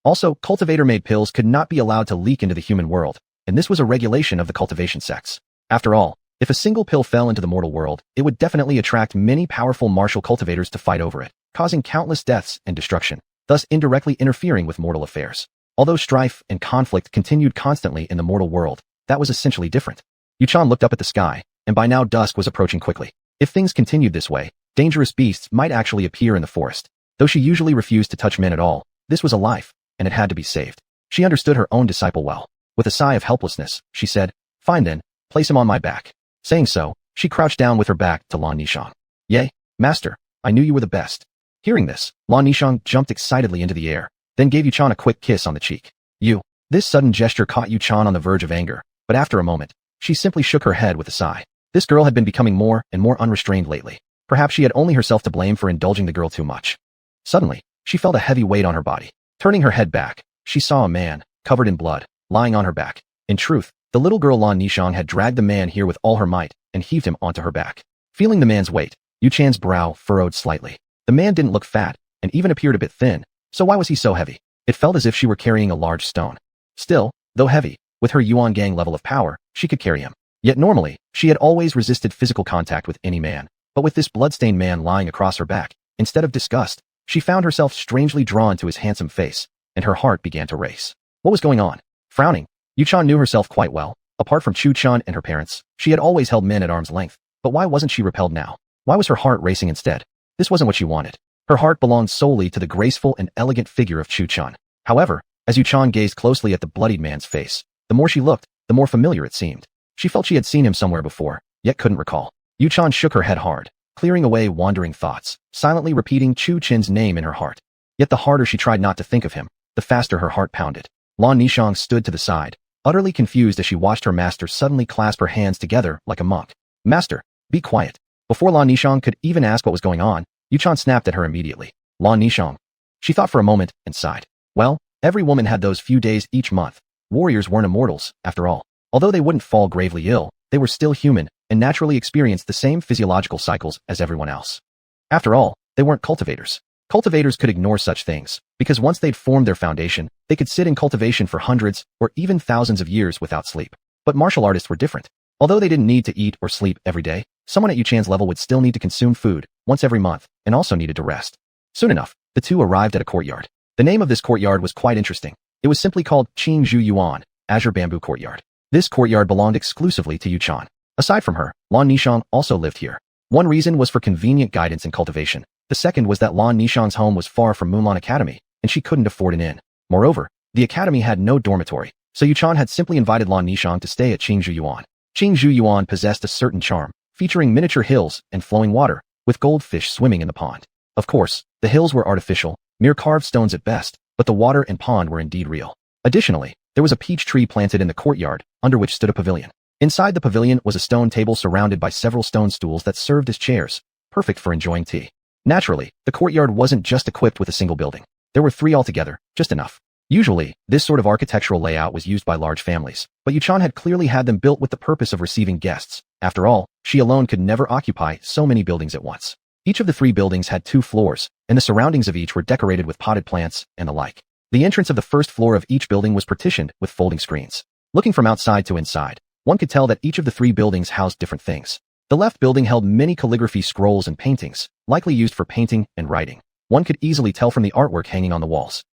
Also, cultivator-made pills could not be allowed to leak into the human world, and this was a regulation of the cultivation sects. After all, if a single pill fell into the mortal world, it would definitely attract many powerful martial cultivators to fight over it, causing countless deaths and destruction, thus indirectly interfering with mortal affairs. Although strife and conflict continued constantly in the mortal world, that was essentially different. Yuchan looked up at the sky, and by now dusk was approaching quickly. If things continued this way, dangerous beasts might actually appear in the forest. Though she usually refused to touch men at all, this was a life, and it had to be saved. She understood her own disciple well. With a sigh of helplessness, she said, "Fine then, place him on my back." Saying so, she crouched down with her back to Lan Nishang. "Yea, master, I knew you were the best." Hearing this, Lan Nishang jumped excitedly into the air, then gave Yuchan a quick kiss on the cheek. "You." This sudden gesture caught Yuchan on the verge of anger, but after a moment, she simply shook her head with a sigh. This girl had been becoming more and more unrestrained lately. Perhaps she had only herself to blame for indulging the girl too much. Suddenly, she felt a heavy weight on her body. Turning her head back, she saw a man, covered in blood, lying on her back. In truth, the little girl Lan Nishang had dragged the man here with all her might and heaved him onto her back. Feeling the man's weight, Yuchan's brow furrowed slightly. The man didn't look fat and even appeared a bit thin, so why was he so heavy? It felt as if she were carrying a large stone. Still, though heavy, with her Yuan Gang level of power, she could carry him. Yet normally, she had always resisted physical contact with any man, but with this bloodstained man lying across her back, instead of disgust, she found herself strangely drawn to his handsome face, and her heart began to race. What was going on? Frowning, Yuchan knew herself quite well. Apart from Chu-chan and her parents, she had always held men at arm's length. But why wasn't she repelled now? Why was her heart racing instead? This wasn't what she wanted. Her heart belonged solely to the graceful and elegant figure of Chu-chan. However, as Yuchan gazed closely at the bloodied man's face, the more she looked, the more familiar it seemed. She felt she had seen him somewhere before, yet couldn't recall. Yuchan shook her head hard, clearing away wandering thoughts, silently repeating Chu-chin's name in her heart. Yet the harder she tried not to think of him, the faster her heart pounded. Lan Nishang stood to the side, utterly confused as she watched her master suddenly clasp her hands together like a monk. Master, be quiet. Before Lan Nishong could even ask what was going on, Yuchan snapped at her immediately. Lan Nishong. She thought for a moment and sighed. Well, every woman had those few days each month. Warriors weren't immortals, after all. Although they wouldn't fall gravely ill, they were still human and naturally experienced the same physiological cycles as everyone else. After all, they weren't cultivators. Cultivators could ignore such things, because once they'd formed their foundation, they could sit in cultivation for hundreds or even thousands of years without sleep. But martial artists were different. Although they didn't need to eat or sleep every day, someone at Yuchan's level would still need to consume food once every month and also needed to rest. Soon enough, the two arrived at a courtyard. The name of this courtyard was quite interesting. It was simply called Qingzhu Yuan, Azure Bamboo Courtyard. This courtyard belonged exclusively to Yuchan. Aside from her, Lan Nishong also lived here. One reason was for convenient guidance and cultivation. The second was that Lan Nishong's home was far from Moonlan Academy, and she couldn't afford an inn. Moreover, the academy had no dormitory, so Yuchan had simply invited Lan Nishong to stay at Qingzhu Yuan. Qingzhu Yuan possessed a certain charm, featuring miniature hills and flowing water, with goldfish swimming in the pond. Of course, the hills were artificial, mere carved stones at best, but the water and pond were indeed real. Additionally, there was a peach tree planted in the courtyard, under which stood a pavilion. Inside the pavilion was a stone table surrounded by several stone stools that served as chairs, perfect for enjoying tea. Naturally, the courtyard wasn't just equipped with a single building. There were 3 altogether, just enough. Usually, this sort of architectural layout was used by large families, but Yuchan had clearly had them built with the purpose of receiving guests. After all, she alone could never occupy so many buildings at once. Each of the 3 buildings had 2 floors, and the surroundings of each were decorated with potted plants and the like. The entrance of the first floor of each building was partitioned with folding screens. Looking from outside to inside, one could tell that each of the 3 buildings housed different things. The left building held many calligraphy scrolls and paintings, likely used for painting and writing. One could easily tell from the artwork hanging on the walls.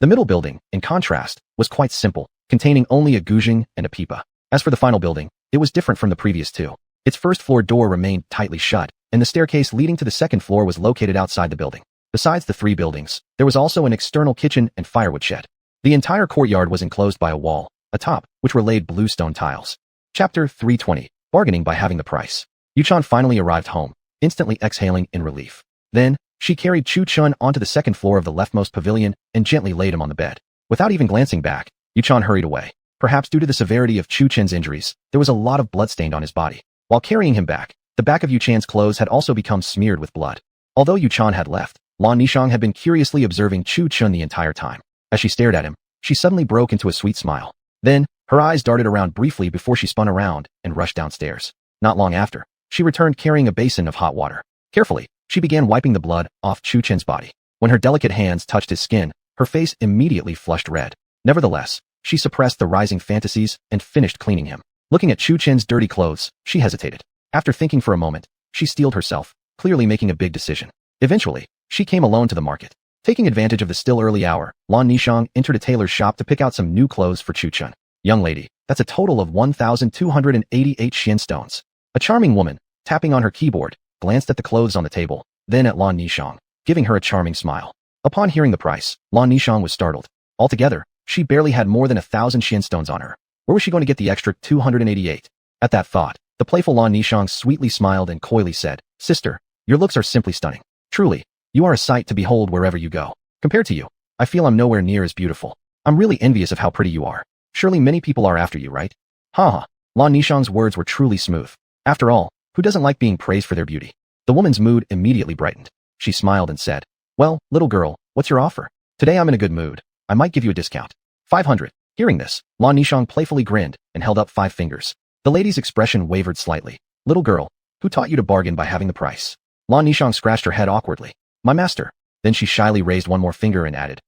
The middle building, in contrast, was quite simple, containing only a guzheng and a pipa. As for the final building, it was different from the previous 2. Its first floor door remained tightly shut, and the staircase leading to the second floor was located outside the building. Besides the 3 buildings, there was also an external kitchen and firewood shed. The entire courtyard was enclosed by a wall, atop which were laid blue stone tiles. Chapter 320. Bargaining by having the price. Yuchan finally arrived home, instantly exhaling in relief. Then, she carried Chu Chun onto the second floor of the leftmost pavilion and gently laid him on the bed. Without even glancing back, Yuchan hurried away. Perhaps due to the severity of Chu Chen's injuries, there was a lot of blood stained on his body. While carrying him back, the back of Yuchan's clothes had also become smeared with blood. Although Yuchan had left, Lan Nishong had been curiously observing Chu Chun the entire time. As she stared at him, she suddenly broke into a sweet smile. Then, her eyes darted around briefly before she spun around and rushed downstairs. Not long after, she returned carrying a basin of hot water. Carefully, she began wiping the blood off Chu Chen's body. When her delicate hands touched his skin, her face immediately flushed red. Nevertheless, she suppressed the rising fantasies and finished cleaning him. Looking at Chu Chen's dirty clothes, she hesitated. After thinking for a moment, she steeled herself, clearly making a big decision. Eventually, she came alone to the market. Taking advantage of the still early hour, Lan Nishong entered a tailor's shop to pick out some new clothes for Chu Chun. Young lady, that's a total of 1,288 Xian stones. A charming woman, tapping on her keyboard, glanced at the clothes on the table, then at Lan Nishong, giving her a charming smile. Upon hearing the price, Lan Nishong was startled. Altogether, she barely had more than 1,000 Xian stones on her. Where was she going to get the extra 288? At that thought, the playful Lan Nishong sweetly smiled and coyly said, "Sister, your looks are simply stunning. Truly, you are a sight to behold wherever you go. Compared to you, I feel I'm nowhere near as beautiful. I'm really envious of how pretty you are. Surely many people are after you, right?" Ha. Lan Nishong's words were truly smooth. After all, who doesn't like being praised for their beauty? The woman's mood immediately brightened. She smiled and said, "Well, little girl, what's your offer? Today I'm in a good mood. I might give you a discount. 500. Hearing this, Lan Nishong playfully grinned and held up 5 fingers. The lady's expression wavered slightly. "Little girl, who taught you to bargain by having the price?" Lan Nishong scratched her head awkwardly. "My master." Then she shyly raised one more finger and added,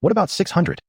What about 600?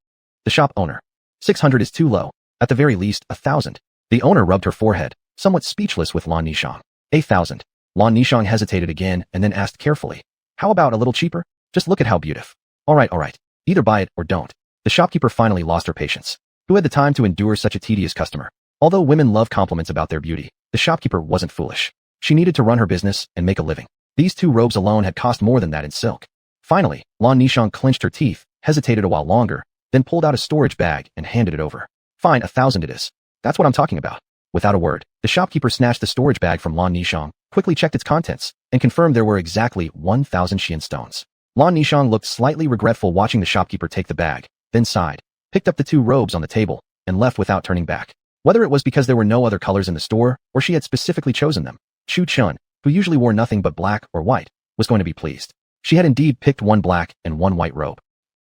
The shop owner. 600 is too low. At the very least, 1,000. The owner rubbed her forehead, somewhat speechless with Lan Nishong. 1,000. Lan Nishong hesitated again and then asked carefully, "How about a little cheaper? Just look at how beautiful." All right. Either buy it or don't." The shopkeeper finally lost her patience. Who had the time to endure such a tedious customer? Although women love compliments about their beauty, the shopkeeper wasn't foolish. She needed to run her business and make a living. These 2 robes alone had cost more than that in silk. Finally, Lan Nishong clenched her teeth, hesitated a while longer, then pulled out a storage bag and handed it over. "Fine, 1,000 it is. That's what I'm talking about." Without a word, the shopkeeper snatched the storage bag from Lan Nishong, quickly checked its contents, and confirmed there were exactly 1,000 Xian stones. Lan Nishong looked slightly regretful watching the shopkeeper take the bag, then sighed, picked up the 2 robes on the table, and left without turning back. Whether it was because there were no other colors in the store, or she had specifically chosen them, Chu Chun, who usually wore nothing but black or white, was going to be pleased. She had indeed picked one black and one white robe.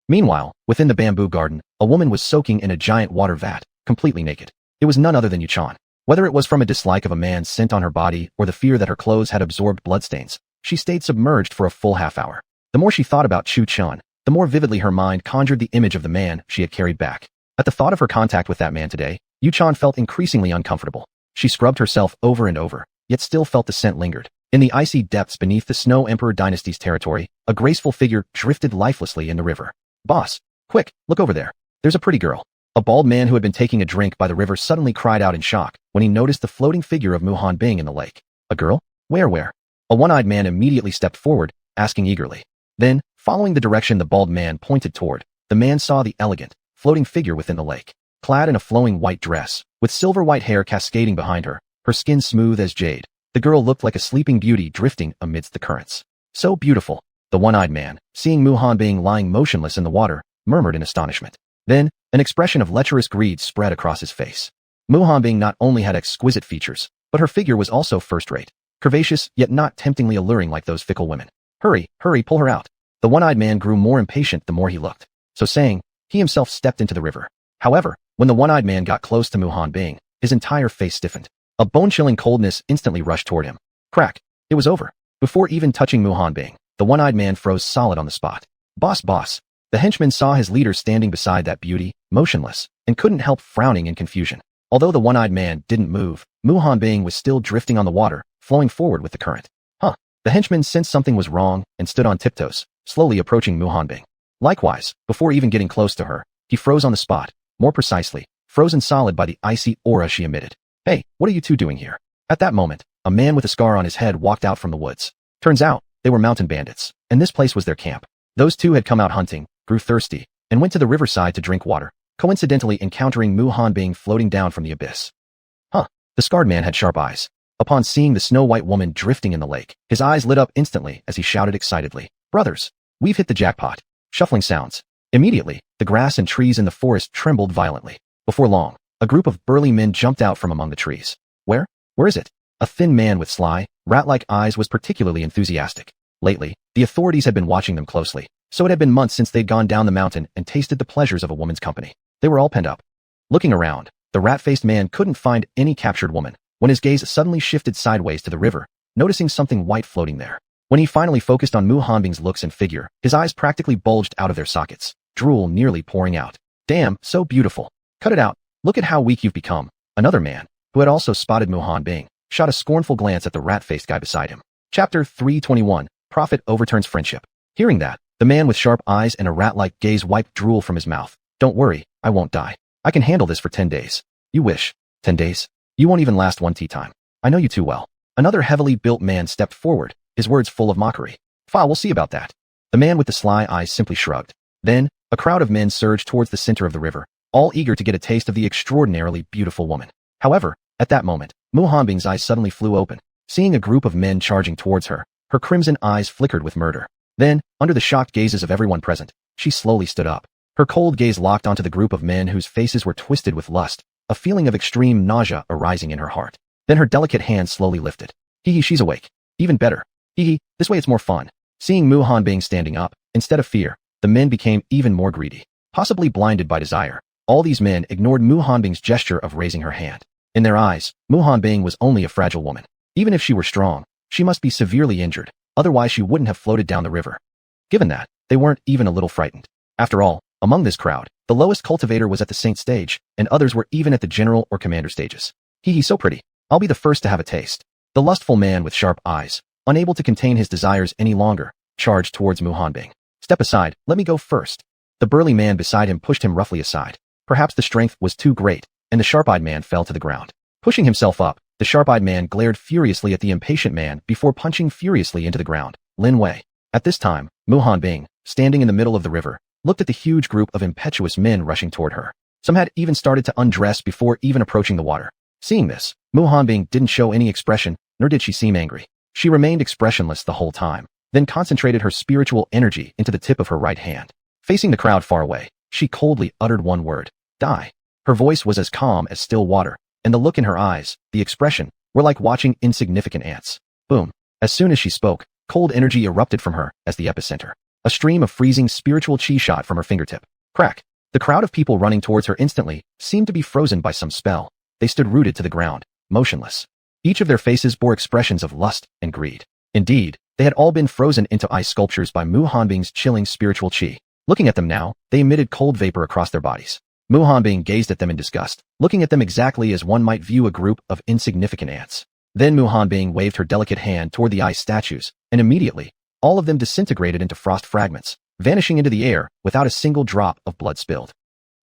Meanwhile, within the bamboo garden, a woman was soaking in a giant water vat, completely naked. It was none other than Yu Chan. Whether it was from a dislike of a man's scent on her body or the fear that her clothes had absorbed bloodstains, she stayed submerged for a full half-hour. The more she thought about Chu Chun, the more vividly her mind conjured the image of the man she had carried back. At the thought of her contact with that man today, Yu Chan felt increasingly uncomfortable. She scrubbed herself over and over, yet still felt the scent lingered. In the icy depths beneath the Snow Emperor Dynasty's territory, a graceful figure drifted lifelessly in the river. "Boss, quick, look over there. There's a pretty girl." A bald man who had been taking a drink by the river suddenly cried out in shock when he noticed the floating figure of Mu Hanbing in the lake. "A girl? Where?" A one-eyed man immediately stepped forward, asking eagerly. Then, following the direction the bald man pointed toward, the man saw the elegant, floating figure within the lake. Clad in a flowing white dress, with silver-white hair cascading behind her, her skin smooth as jade, the girl looked like a sleeping beauty drifting amidst the currents. "So beautiful," the one-eyed man, seeing Mu Hanbing lying motionless in the water, murmured in astonishment. Then, an expression of lecherous greed spread across his face. Mu Hanbing not only had exquisite features, but her figure was also first-rate, curvaceous yet not temptingly alluring like those fickle women. Hurry, pull her out." The one-eyed man grew more impatient the more he looked. So saying, he himself stepped into the river. However, when the one-eyed man got close to Mu Hanbing, his entire face stiffened. A bone-chilling coldness instantly rushed toward him. Crack! It was over. Before even touching Mu Hanbing, the one-eyed man froze solid on the spot. Boss." The henchman saw his leader standing beside that beauty, motionless, and couldn't help frowning in confusion. Although the one-eyed man didn't move, Mu Hanbing was still drifting on the water, flowing forward with the current. The henchman sensed something was wrong and stood on tiptoes, slowly approaching Mu Hanbing. Likewise, before even getting close to her, he froze on the spot, more precisely, frozen solid by the icy aura she emitted. "Hey, what are you two doing here?" At that moment, a man with a scar on his head walked out from the woods. Turns out, they were mountain bandits, and this place was their camp. Those two had come out hunting, grew thirsty, and went to the riverside to drink water, coincidentally encountering Mu Hanbing floating down from the abyss. The scarred man had sharp eyes. Upon seeing the snow-white woman drifting in the lake, his eyes lit up instantly as he shouted excitedly, "Brothers, we've hit the jackpot." Shuffling sounds. Immediately, the grass and trees in the forest trembled violently. Before long, a group of burly men jumped out from among the trees. Where is it?" A thin man with sly, rat-like eyes was particularly enthusiastic. Lately, the authorities had been watching them closely, so it had been months since they'd gone down the mountain and tasted the pleasures of a woman's company. They were all penned up. Looking around, the rat-faced man couldn't find any captured woman, when his gaze suddenly shifted sideways to the river, noticing something white floating there. When he finally focused on Mu Hanbing's looks and figure, his eyes practically bulged out of their sockets, drool nearly pouring out. "Damn, so beautiful. Cut it out. Look at how weak you've become." Another man, who had also spotted Mu Hanbing, shot a scornful glance at the rat-faced guy beside him. Chapter 321, Prophet Overturns Friendship. Hearing that, the man with sharp eyes and a rat-like gaze wiped drool from his mouth. "Don't worry, I won't die. I can handle this for 10 days. You wish. 10 days? You won't even last one tea time. I know you too well." Another heavily built man stepped forward, his words full of mockery. We'll see about that." The man with the sly eyes simply shrugged. Then, a crowd of men surged towards the center of the river, all eager to get a taste of the extraordinarily beautiful woman. However, at that moment, Mu Hanbing's eyes suddenly flew open. Seeing a group of men charging towards her, her crimson eyes flickered with murder. Then, under the shocked gazes of everyone present, she slowly stood up. Her cold gaze locked onto the group of men whose faces were twisted with lust, a feeling of extreme nausea arising in her heart. Then her delicate hand slowly lifted. She's awake. Even better. This way it's more fun." Seeing Mu Hanbing standing up, instead of fear, the men became even more greedy. Possibly blinded by desire, all these men ignored Mu Hanbing's gesture of raising her hand. In their eyes, Mu Hanbing was only a fragile woman. Even if she were strong, she must be severely injured, otherwise she wouldn't have floated down the river. Given that, they weren't even a little frightened. After all, among this crowd, the lowest cultivator was at the saint stage, and others were even at the general or commander stages. So pretty. I'll be the first to have a taste." The lustful man with sharp eyes, unable to contain his desires any longer, charged towards Mu Hanbing. "Step aside, let me go first." The burly man beside him pushed him roughly aside. Perhaps the strength was too great, and the sharp-eyed man fell to the ground. Pushing himself up, the sharp-eyed man glared furiously at the impatient man before punching furiously into the ground. Lin Wei. At this time, Mu Hanbing, standing in the middle of the river, looked at the huge group of impetuous men rushing toward her. Some had even started to undress before even approaching the water. Seeing this, Mu Hanbing didn't show any expression, nor did she seem angry. She remained expressionless the whole time, then concentrated her spiritual energy into the tip of her right hand. Facing the crowd far away, she coldly uttered one word. "Die." Her voice was as calm as still water, and the look in her eyes, the expression, were like watching insignificant ants. Boom. As soon as she spoke, cold energy erupted from her as the epicenter. A stream of freezing spiritual chi shot from her fingertip. Crack. The crowd of people running towards her instantly seemed to be frozen by some spell. They stood rooted to the ground, motionless. Each of their faces bore expressions of lust and greed. Indeed, they had all been frozen into ice sculptures by Mu Hanbing's chilling spiritual chi. Looking at them now, they emitted cold vapor across their bodies. Mu Hanbing gazed at them in disgust, looking at them exactly as one might view a group of insignificant ants. Then Mu Hanbing waved her delicate hand toward the ice statues, and immediately, all of them disintegrated into frost fragments, vanishing into the air without a single drop of blood spilled.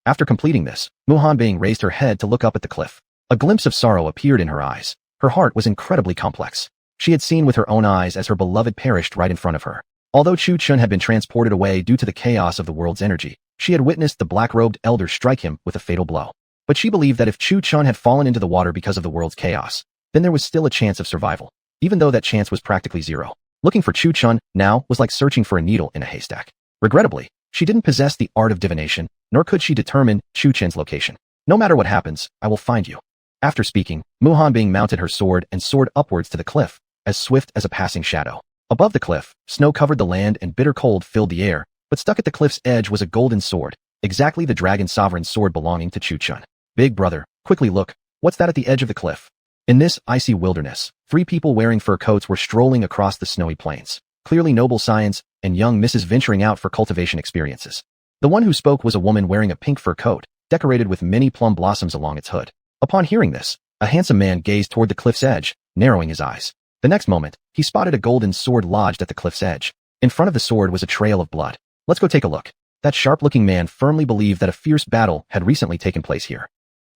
After completing this, Mu Hanbing raised her head to look up at the cliff. A glimpse of sorrow appeared in her eyes. Her heart was incredibly complex. She had seen with her own eyes as her beloved perished right in front of her. Although Chu Chun had been transported away due to the chaos of the world's energy, she had witnessed the black-robed elder strike him with a fatal blow. But she believed that if Chu Chun had fallen into the water because of the world's chaos, then there was still a chance of survival, even though that chance was practically zero. Looking for Chu Chun now was like searching for a needle in a haystack. Regrettably, she didn't possess the art of divination, nor could she determine Chu Chun's location. No matter what happens, I will find you. After speaking, Mu Hanbing mounted her sword and soared upwards to the cliff, as swift as a passing shadow. Above the cliff, snow covered the land and bitter cold filled the air, but stuck at the cliff's edge was a golden sword, exactly the dragon sovereign's sword belonging to Chu Chun. Big brother, quickly look, what's that at the edge of the cliff? In this icy wilderness, 3 people wearing fur coats were strolling across the snowy plains, clearly noble scions and young misses venturing out for cultivation experiences. The one who spoke was a woman wearing a pink fur coat, decorated with many plum blossoms along its hood. Upon hearing this, a handsome man gazed toward the cliff's edge, narrowing his eyes. The next moment, he spotted a golden sword lodged at the cliff's edge. In front of the sword was a trail of blood. Let's go take a look. That sharp-looking man firmly believed that a fierce battle had recently taken place here.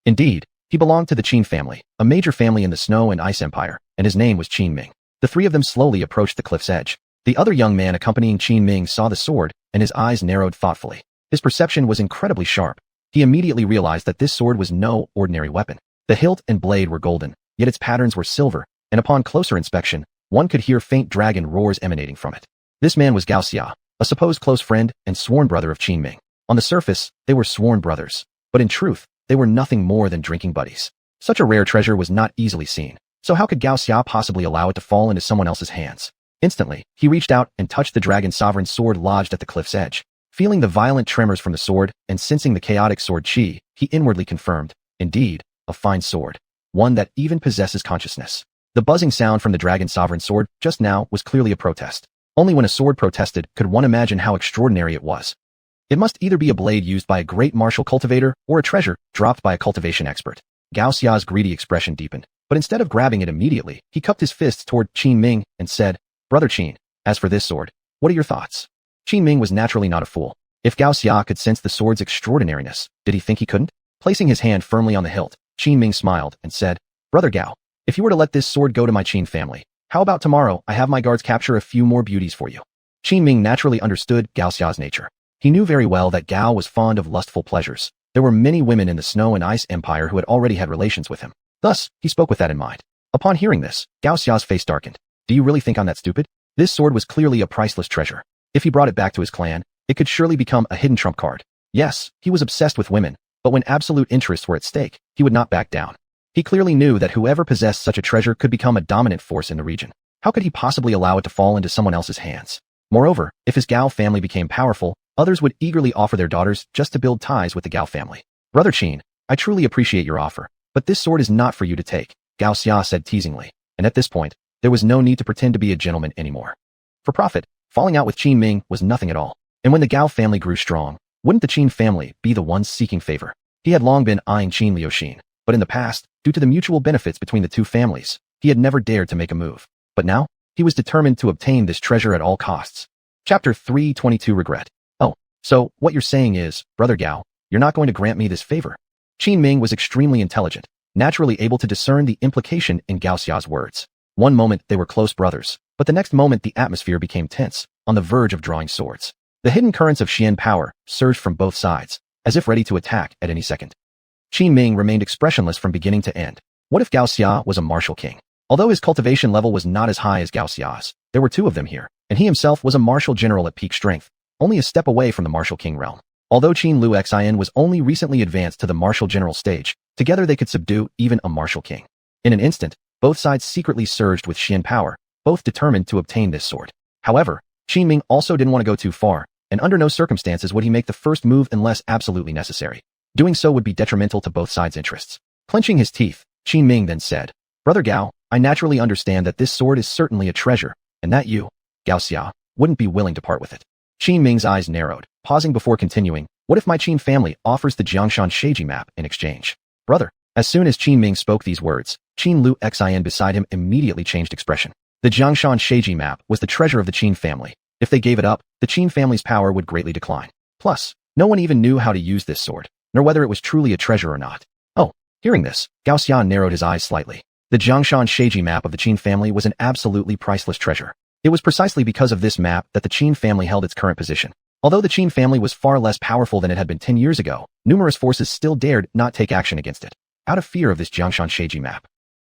Indeed, he belonged to the Qin family, a major family in the Snow and Ice Empire, and his name was Qin Ming. The 3 of them slowly approached the cliff's edge. The other young man accompanying Qin Ming saw the sword, and his eyes narrowed thoughtfully. His perception was incredibly sharp. He immediately realized that this sword was no ordinary weapon. The hilt and blade were golden, yet its patterns were silver, and upon closer inspection, one could hear faint dragon roars emanating from it. This man was Gao Xia, a supposed close friend and sworn brother of Qin Ming. On the surface, they were sworn brothers, but in truth, they were nothing more than drinking buddies. Such a rare treasure was not easily seen, so how could Gao Xia possibly allow it to fall into someone else's hands? Instantly, he reached out and touched the dragon sovereign's sword lodged at the cliff's edge. Feeling the violent tremors from the sword and sensing the chaotic sword chi, he inwardly confirmed, indeed, a fine sword, one that even possesses consciousness. The buzzing sound from the dragon sovereign's sword just now was clearly a protest. Only when a sword protested could one imagine how extraordinary it was. It must either be a blade used by a great martial cultivator or a treasure dropped by a cultivation expert. Gao Xia's greedy expression deepened, but instead of grabbing it immediately, he cupped his fists toward Qin Ming and said, Brother Qin, as for this sword, what are your thoughts? Qin Ming was naturally not a fool. If Gao Xia could sense the sword's extraordinariness, did he think he couldn't? Placing his hand firmly on the hilt, Qin Ming smiled and said, Brother Gao, if you were to let this sword go to my Qin family, how about tomorrow I have my guards capture a few more beauties for you? Qin Ming naturally understood Gao Xia's nature. He knew very well that Gao was fond of lustful pleasures. There were many women in the Snow and Ice Empire who had already had relations with him. Thus, he spoke with that in mind. Upon hearing this, Gao Xia's face darkened. Do you really think I'm that stupid? This sword was clearly a priceless treasure. If he brought it back to his clan, it could surely become a hidden trump card. Yes, he was obsessed with women, but when absolute interests were at stake, he would not back down. He clearly knew that whoever possessed such a treasure could become a dominant force in the region. How could he possibly allow it to fall into someone else's hands? Moreover, if his Gao family became powerful, others would eagerly offer their daughters just to build ties with the Gao family. Brother Qin, I truly appreciate your offer, but this sword is not for you to take, Gao Xia said teasingly, and at this point, there was no need to pretend to be a gentleman anymore. For profit, falling out with Qin Ming was nothing at all, and when the Gao family grew strong, wouldn't the Qin family be the ones seeking favor? He had long been eyeing Qin Liuxin, but in the past, due to the mutual benefits between the two families, he had never dared to make a move. But now, he was determined to obtain this treasure at all costs. Chapter 322 Regret. Oh, so what you're saying is, Brother Gao, you're not going to grant me this favor? Qin Ming was extremely intelligent, naturally able to discern the implication in Gao Xia's words. One moment they were close brothers, but the next moment the atmosphere became tense, on the verge of drawing swords. The hidden currents of Xian power surged from both sides, as if ready to attack at any second. Qin Ming remained expressionless from beginning to end. What if Gao Xia was a martial king? Although his cultivation level was not as high as Gao Xia's, there were 2 of them here, and he himself was a martial general at peak strength, only a step away from the martial king realm. Although Qin Lu Xian was only recently advanced to the martial general stage, together they could subdue even a martial king. In an instant, both sides secretly surged with Xian power, both determined to obtain this sword. However, Qin Ming also didn't want to go too far, and under no circumstances would he make the first move unless absolutely necessary. Doing so would be detrimental to both sides' interests. Clenching his teeth, Qin Ming then said, "Brother Gao, I naturally understand that this sword is certainly a treasure, and that you, Gao Xia, wouldn't be willing to part with it." Qin Ming's eyes narrowed, pausing before continuing, "What if my Qin family offers the Jiangshan Sheiji map in exchange?" "Brother." As soon as Qin Ming spoke these words, Qin Lu Xian beside him immediately changed expression. The Jiangshan Sheiji map was the treasure of the Qin family. If they gave it up, the Qin family's power would greatly decline. Plus, no one even knew how to use this sword, nor whether it was truly a treasure or not. Oh, hearing this, Gao Xia narrowed his eyes slightly. The Jiangshan Sheiji map of the Qin family was an absolutely priceless treasure. It was precisely because of this map that the Qin family held its current position. Although the Qin family was far less powerful than it had been 10 years ago, numerous forces still dared not take action against it, out of fear of this Jiangshan Sheiji map.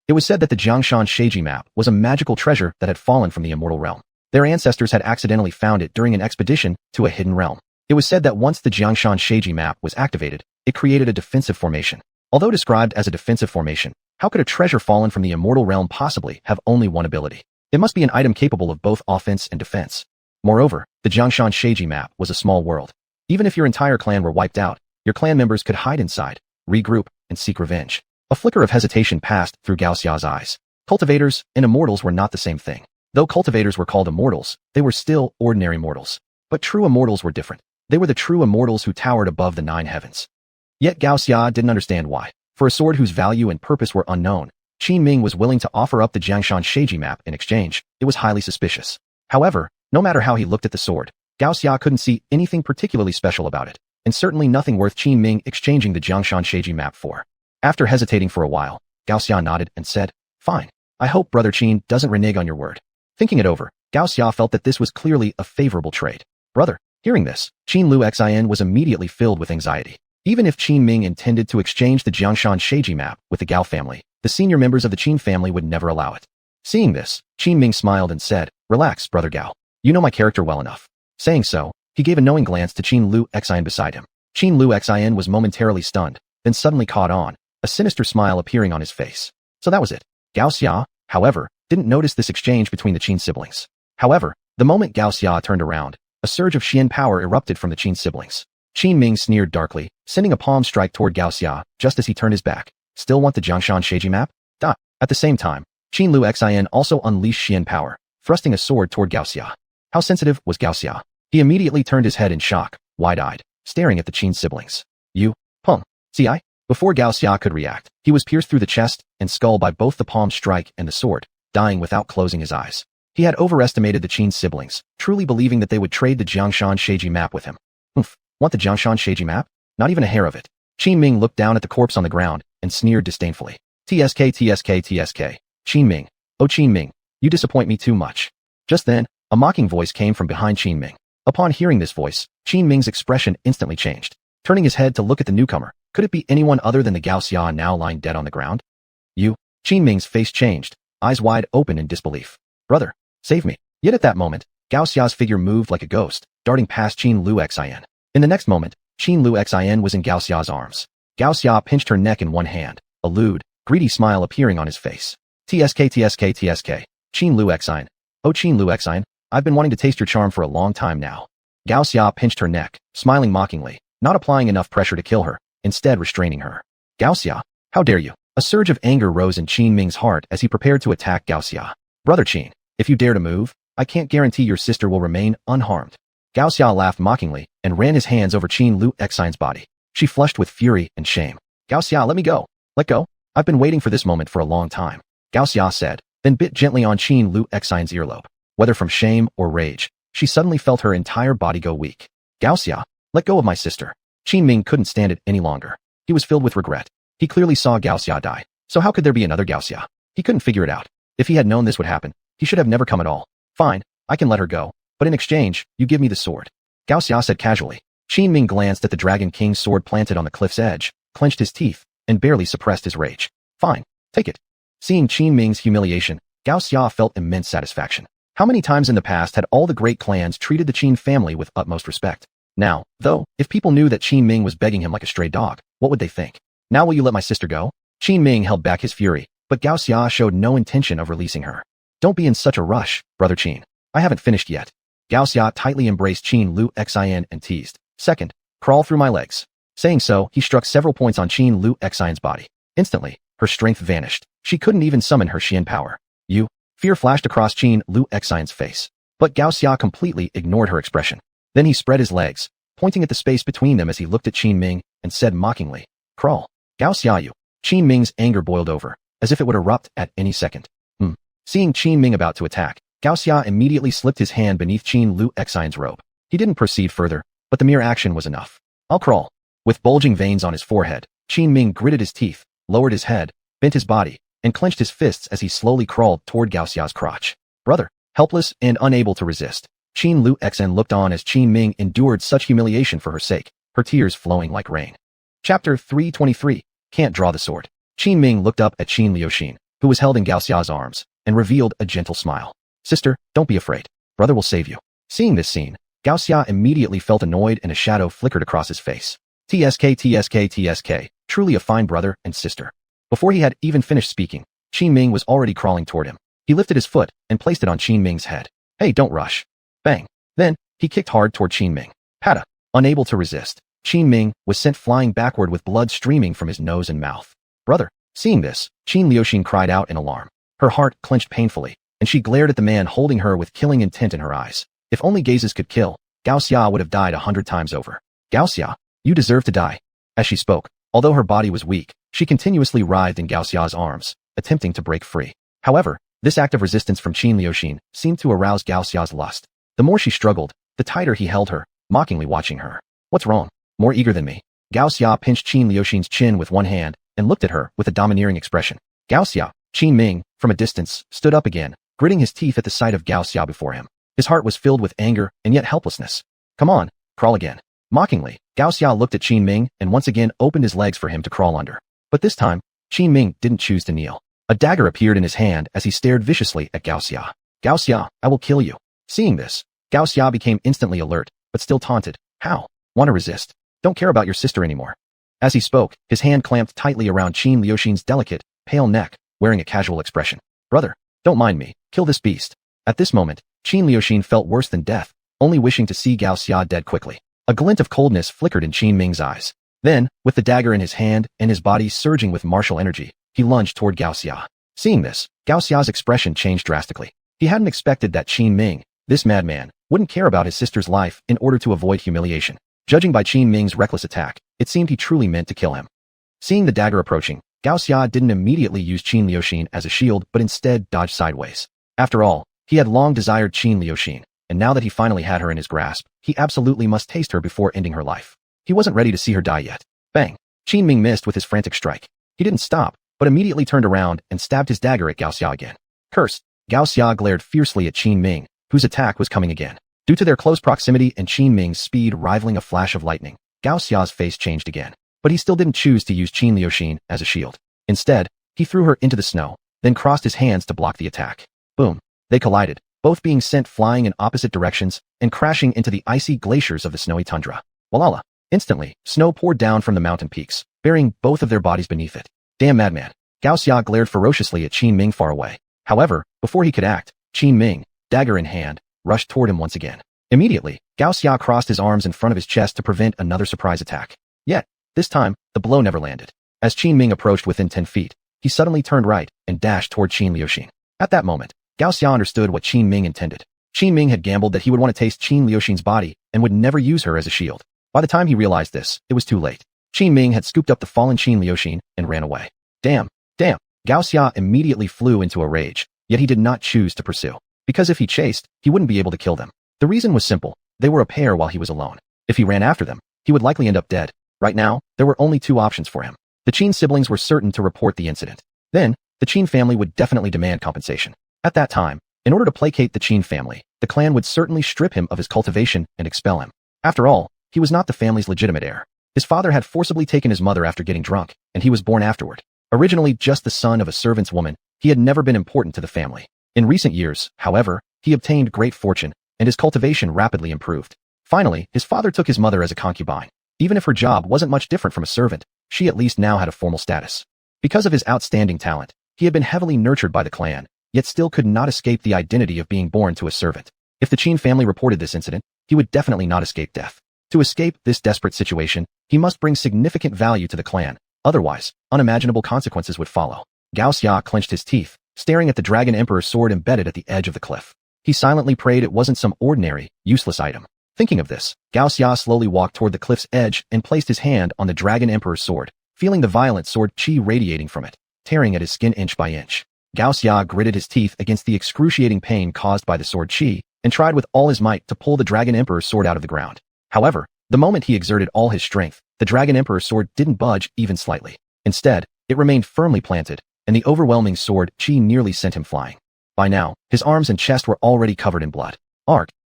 It was said that the Jiangshan Sheiji map was a magical treasure that had fallen from the immortal realm. Their ancestors had accidentally found it during an expedition to a hidden realm. It was said that once the Jiangshan Sheiji map was activated, it created a defensive formation. Although described as a defensive formation, how could a treasure fallen from the immortal realm possibly have only one ability? It must be an item capable of both offense and defense. Moreover, the Jiangshan Sheiji map was a small world. Even if your entire clan were wiped out, your clan members could hide inside, regroup, and seek revenge. A flicker of hesitation passed through Gao Xia's eyes. Cultivators and immortals were not the same thing. Though cultivators were called immortals, they were still ordinary mortals. But true immortals were different. They were the true immortals who towered above the 9 heavens. Yet Gao Xia didn't understand why. For a sword whose value and purpose were unknown, Qin Ming was willing to offer up the Jiangshan Sheiji map in exchange. It was highly suspicious. However, no matter how he looked at the sword, Gao Xia couldn't see anything particularly special about it, and certainly nothing worth Qin Ming exchanging the Jiangshan Sheiji map for. After hesitating for a while, Gao Xia nodded and said, "Fine. I hope Brother Qin doesn't renege on your word." Thinking it over, Gao Xia felt that this was clearly a favorable trade. "Brother." Hearing this, Qin Lu Xian was immediately filled with anxiety. Even if Qin Ming intended to exchange the Jiangshan Sheiji map with the Gao family, the senior members of the Qin family would never allow it. Seeing this, Qin Ming smiled and said, "Relax, Brother Gao. You know my character well enough." Saying so, he gave a knowing glance to Qin Lu Xian beside him. Qin Lu Xian was momentarily stunned, then suddenly caught on, a sinister smile appearing on his face. So that was it. Gao Xia, however, didn't notice this exchange between the Qin siblings. However, the moment Gao Xia turned around, a surge of Xian power erupted from the Qin siblings. Qin Ming sneered darkly, sending a palm strike toward Gao Xia just as he turned his back. "Still want the Jiangshan Sheiji map?" At the same time, Qin Lu Xian also unleashed Xian power, thrusting a sword toward Gao Xia. How sensitive was Gao Xia? He immediately turned his head in shock, wide-eyed, staring at the Qin siblings. "You, Peng, see?" Before Gao Xia could react, he was pierced through the chest and skull by both the palm strike and the sword, dying without closing his eyes. He had overestimated the Qin siblings, truly believing that they would trade the Jiangshan Sheiji map with him. Want the Jiangshan Sheiji map? Not even a hair of it. Qin Ming looked down at the corpse on the ground and sneered disdainfully. "TSK, TSK, TSK. Qin Ming. Oh Qin Ming, you disappoint me too much." Just then, a mocking voice came from behind Qin Ming. Upon hearing this voice, Qin Ming's expression instantly changed. Turning his head to look at the newcomer, could it be anyone other than the Gao Xia now lying dead on the ground? "You?" Qin Ming's face changed, eyes wide open in disbelief. "Brother, save me." Yet at that moment, Gao Xia's figure moved like a ghost, darting past Qin Lu Xian. In the next moment, Qin Lu Xian was in Gao Xia's arms. Gao Xia pinched her neck in one hand, a lewd, greedy smile appearing on his face. "TSK, TSK, TSK. Qin Lu Xian. Oh Qin Lu Xian, I've been wanting to taste your charm for a long time now." Gao Xia pinched her neck, smiling mockingly, not applying enough pressure to kill her, instead restraining her. "Gao Xia, how dare you?" A surge of anger rose in Qin Ming's heart as he prepared to attack Gao Xia. "Brother Qin, if you dare to move, I can't guarantee your sister will remain unharmed." Gao Xia laughed mockingly and ran his hands over Qin Lu Xian's body. She flushed with fury and shame. "Gao Xia, let me go." "Let go? I've been waiting for this moment for a long time," Gao Xia said, then bit gently on Qin Lu Xian's earlobe. Whether from shame or rage, she suddenly felt her entire body go weak. "Gao Xia, let go of my sister." Qin Ming couldn't stand it any longer. He was filled with regret. He clearly saw Gao Xia die. So how could there be another Gao Xia? He couldn't figure it out. If he had known this would happen, he should have never come at all. "Fine, I can let her go, but in exchange, you give me the sword," Gao Xia said casually. Qin Ming glanced at the Dragon King's sword planted on the cliff's edge, clenched his teeth, and barely suppressed his rage. "Fine, take it." Seeing Qin Ming's humiliation, Gao Xia felt immense satisfaction. How many times in the past had all the great clans treated the Qin family with utmost respect? Now, though, if people knew that Qin Ming was begging him like a stray dog, what would they think? Now will you let my sister go? Qin Ming held back his fury, but Gao Xia showed no intention of releasing her. Don't be in such a rush, brother Qin. I haven't finished yet. Gao Xia tightly embraced Qin Lu Xin and teased. Second, crawl through my legs. Saying so, he struck several points on Qin Lu Xin's body. Instantly, her strength vanished. She couldn't even summon her Xian power. Fear flashed across Qin Lu Xin's face. But Gao Xia completely ignored her expression. Then he spread his legs, pointing at the space between them as he looked at Qin Ming and said mockingly, crawl. Gao Xia you. Qin Ming's anger boiled over, as if it would erupt at any second. Seeing Qin Ming about to attack, Gao Xia immediately slipped his hand beneath Qin Lu Xin's robe. He didn't proceed further, but the mere action was enough. I'll crawl. With bulging veins on his forehead, Qin Ming gritted his teeth, lowered his head, bent his body, and clenched his fists as he slowly crawled toward Gao Xia's crotch. Brother, helpless and unable to resist, Qin Lu Xin looked on as Qin Ming endured such humiliation for her sake, her tears flowing like rain. Chapter 323, Can't Draw the Sword. Qin Ming looked up at Qin Liuxin, who was held in Gao Xia's arms, and revealed a gentle smile. Sister, don't be afraid. Brother will save you. Seeing this scene, Gao Xia immediately felt annoyed and a shadow flickered across his face. TSK, truly a fine brother and sister. Before he had even finished speaking, Qin Ming was already crawling toward him. He lifted his foot and placed it on Qin Ming's head. Hey, don't rush. Bang. Then, he kicked hard toward Qin Ming. Pata. Unable to resist, Qin Ming was sent flying backward with blood streaming from his nose and mouth. Brother. Seeing this, Qin Liuxin cried out in alarm. Her heart clenched painfully, and she glared at the man holding her with killing intent in her eyes. If only gazes could kill, Gao Xia would have died 100 times over. Gao Xia, you deserve to die. As she spoke, although her body was weak, she continuously writhed in Gao Xia's arms, attempting to break free. However, this act of resistance from Qin Liuxin seemed to arouse Gao Xia's lust. The more she struggled, the tighter he held her, mockingly watching her. What's wrong? More eager than me. Gao Xia pinched Qin Liuxin's chin with one hand and looked at her with a domineering expression. Gao Xia, Qin Ming, from a distance, stood up again, gritting his teeth at the sight of Gao Xia before him. His heart was filled with anger and yet helplessness. Come on, crawl again. Mockingly, Gao Xia looked at Qin Ming and once again opened his legs for him to crawl under. But this time, Qin Ming didn't choose to kneel. A dagger appeared in his hand as he stared viciously at Gao Xia. Gao Xia, I will kill you. Seeing this, Gao Xia became instantly alert, but still taunted. How? Want to resist? Don't care about your sister anymore. As he spoke, his hand clamped tightly around Qin Liuxin's delicate, pale neck, wearing a casual expression. Brother, don't mind me, kill this beast. At this moment, Qin Liuxin felt worse than death, only wishing to see Gao Xia dead quickly. A glint of coldness flickered in Qin Ming's eyes. Then, with the dagger in his hand and his body surging with martial energy, he lunged toward Gao Xia. Seeing this, Gao Xia's expression changed drastically. He hadn't expected that Qin Ming, this madman, wouldn't care about his sister's life in order to avoid humiliation. Judging by Qin Ming's reckless attack, it seemed he truly meant to kill him. Seeing the dagger approaching, Gao Xia didn't immediately use Qin Liuxin as a shield but instead dodged sideways. After all, he had long desired Qin Liuxin, and now that he finally had her in his grasp, he absolutely must taste her before ending her life. He wasn't ready to see her die yet. Bang! Qin Ming missed with his frantic strike. He didn't stop, but immediately turned around and stabbed his dagger at Gao Xia again. Cursed! Gao Xia glared fiercely at Qin Ming, whose attack was coming again. Due to their close proximity and Qin Ming's speed rivaling a flash of lightning, Gao Xia's face changed again. But he still didn't choose to use Qin Liuxin as a shield. Instead, he threw her into the snow, then crossed his hands to block the attack. Boom! They collided, both being sent flying in opposite directions and crashing into the icy glaciers of the snowy tundra. Walala! Instantly, snow poured down from the mountain peaks, burying both of their bodies beneath it. Damn madman! Gao Xia glared ferociously at Qin Ming far away. However, before he could act, Qin Ming, dagger in hand, rushed toward him once again. Immediately, Gao Xia crossed his arms in front of his chest to prevent another surprise attack. Yet, this time, the blow never landed. As Qin Ming approached within 10 feet, he suddenly turned right and dashed toward Qin Liuxin. At that moment, Gao Xia understood what Qin Ming intended. Qin Ming had gambled that he would want to taste Qin Liuxin's body and would never use her as a shield. By the time he realized this, it was too late. Qin Ming had scooped up the fallen Qin Liuxin and ran away. Damn! Gao Xia immediately flew into a rage, yet he did not choose to pursue. Because if he chased, he wouldn't be able to kill them. The reason was simple. They were a pair while he was alone. If he ran after them, he would likely end up dead. Right now, there were only two options for him. The Qin siblings were certain to report the incident. Then, the Qin family would definitely demand compensation. At that time, in order to placate the Qin family, the clan would certainly strip him of his cultivation and expel him. After all, he was not the family's legitimate heir. His father had forcibly taken his mother after getting drunk, and he was born afterward. Originally just the son of a servant's woman, he had never been important to the family. In recent years, however, he obtained great fortune, and his cultivation rapidly improved. Finally, his father took his mother as a concubine. Even if her job wasn't much different from a servant, she at least now had a formal status. Because of his outstanding talent, he had been heavily nurtured by the clan, yet still could not escape the identity of being born to a servant. If the Qin family reported this incident, he would definitely not escape death. To escape this desperate situation, he must bring significant value to the clan, otherwise, unimaginable consequences would follow. Gao Xia clenched his teeth, staring at the Dragon Emperor's sword embedded at the edge of the cliff. He silently prayed it wasn't some ordinary, useless item. Thinking of this, Gao Xia slowly walked toward the cliff's edge and placed his hand on the Dragon Emperor's sword, feeling the violent sword qi radiating from it, tearing at his skin inch by inch. Gao Xia gritted his teeth against the excruciating pain caused by the sword qi, and tried with all his might to pull the Dragon Emperor's sword out of the ground. However, the moment he exerted all his strength, the Dragon Emperor's sword didn't budge even slightly. Instead, it remained firmly planted, and the overwhelming sword qi nearly sent him flying. By now, his arms and chest were already covered in blood.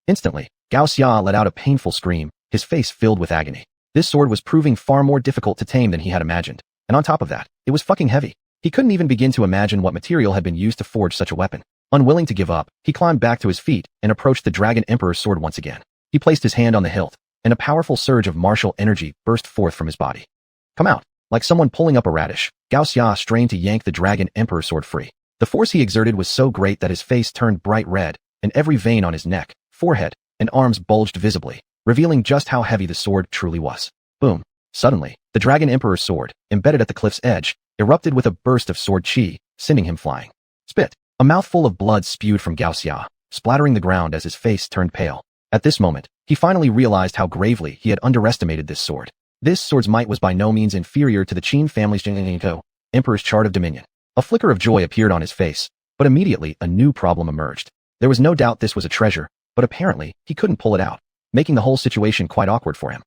Instantly, Gao Xia let out a painful scream, his face filled with agony. This sword was proving far more difficult to tame than he had imagined, and on top of that, it was fucking heavy. He couldn't even begin to imagine what material had been used to forge such a weapon. Unwilling to give up, he climbed back to his feet and approached the Dragon Emperor's sword once again. He placed his hand on the hilt, and a powerful surge of martial energy burst forth from his body. Come out. Like someone pulling up a radish, Gao Xia strained to yank the Dragon Emperor's sword free. The force he exerted was so great that his face turned bright red, and every vein on his neck, forehead, and arms bulged visibly, revealing just how heavy the sword truly was. Boom. Suddenly, the Dragon Emperor's sword, embedded at the cliff's edge, erupted with a burst of sword qi, sending him flying. Spit. A mouthful of blood spewed from Gao Xia, splattering the ground as his face turned pale. At this moment, he finally realized how gravely he had underestimated this sword. This sword's might was by no means inferior to the Qin family's Pinnacle, Emperor's Chart of Dominion. A flicker of joy appeared on his face, but immediately a new problem emerged. There was no doubt this was a treasure, but apparently he couldn't pull it out, making the whole situation quite awkward for him.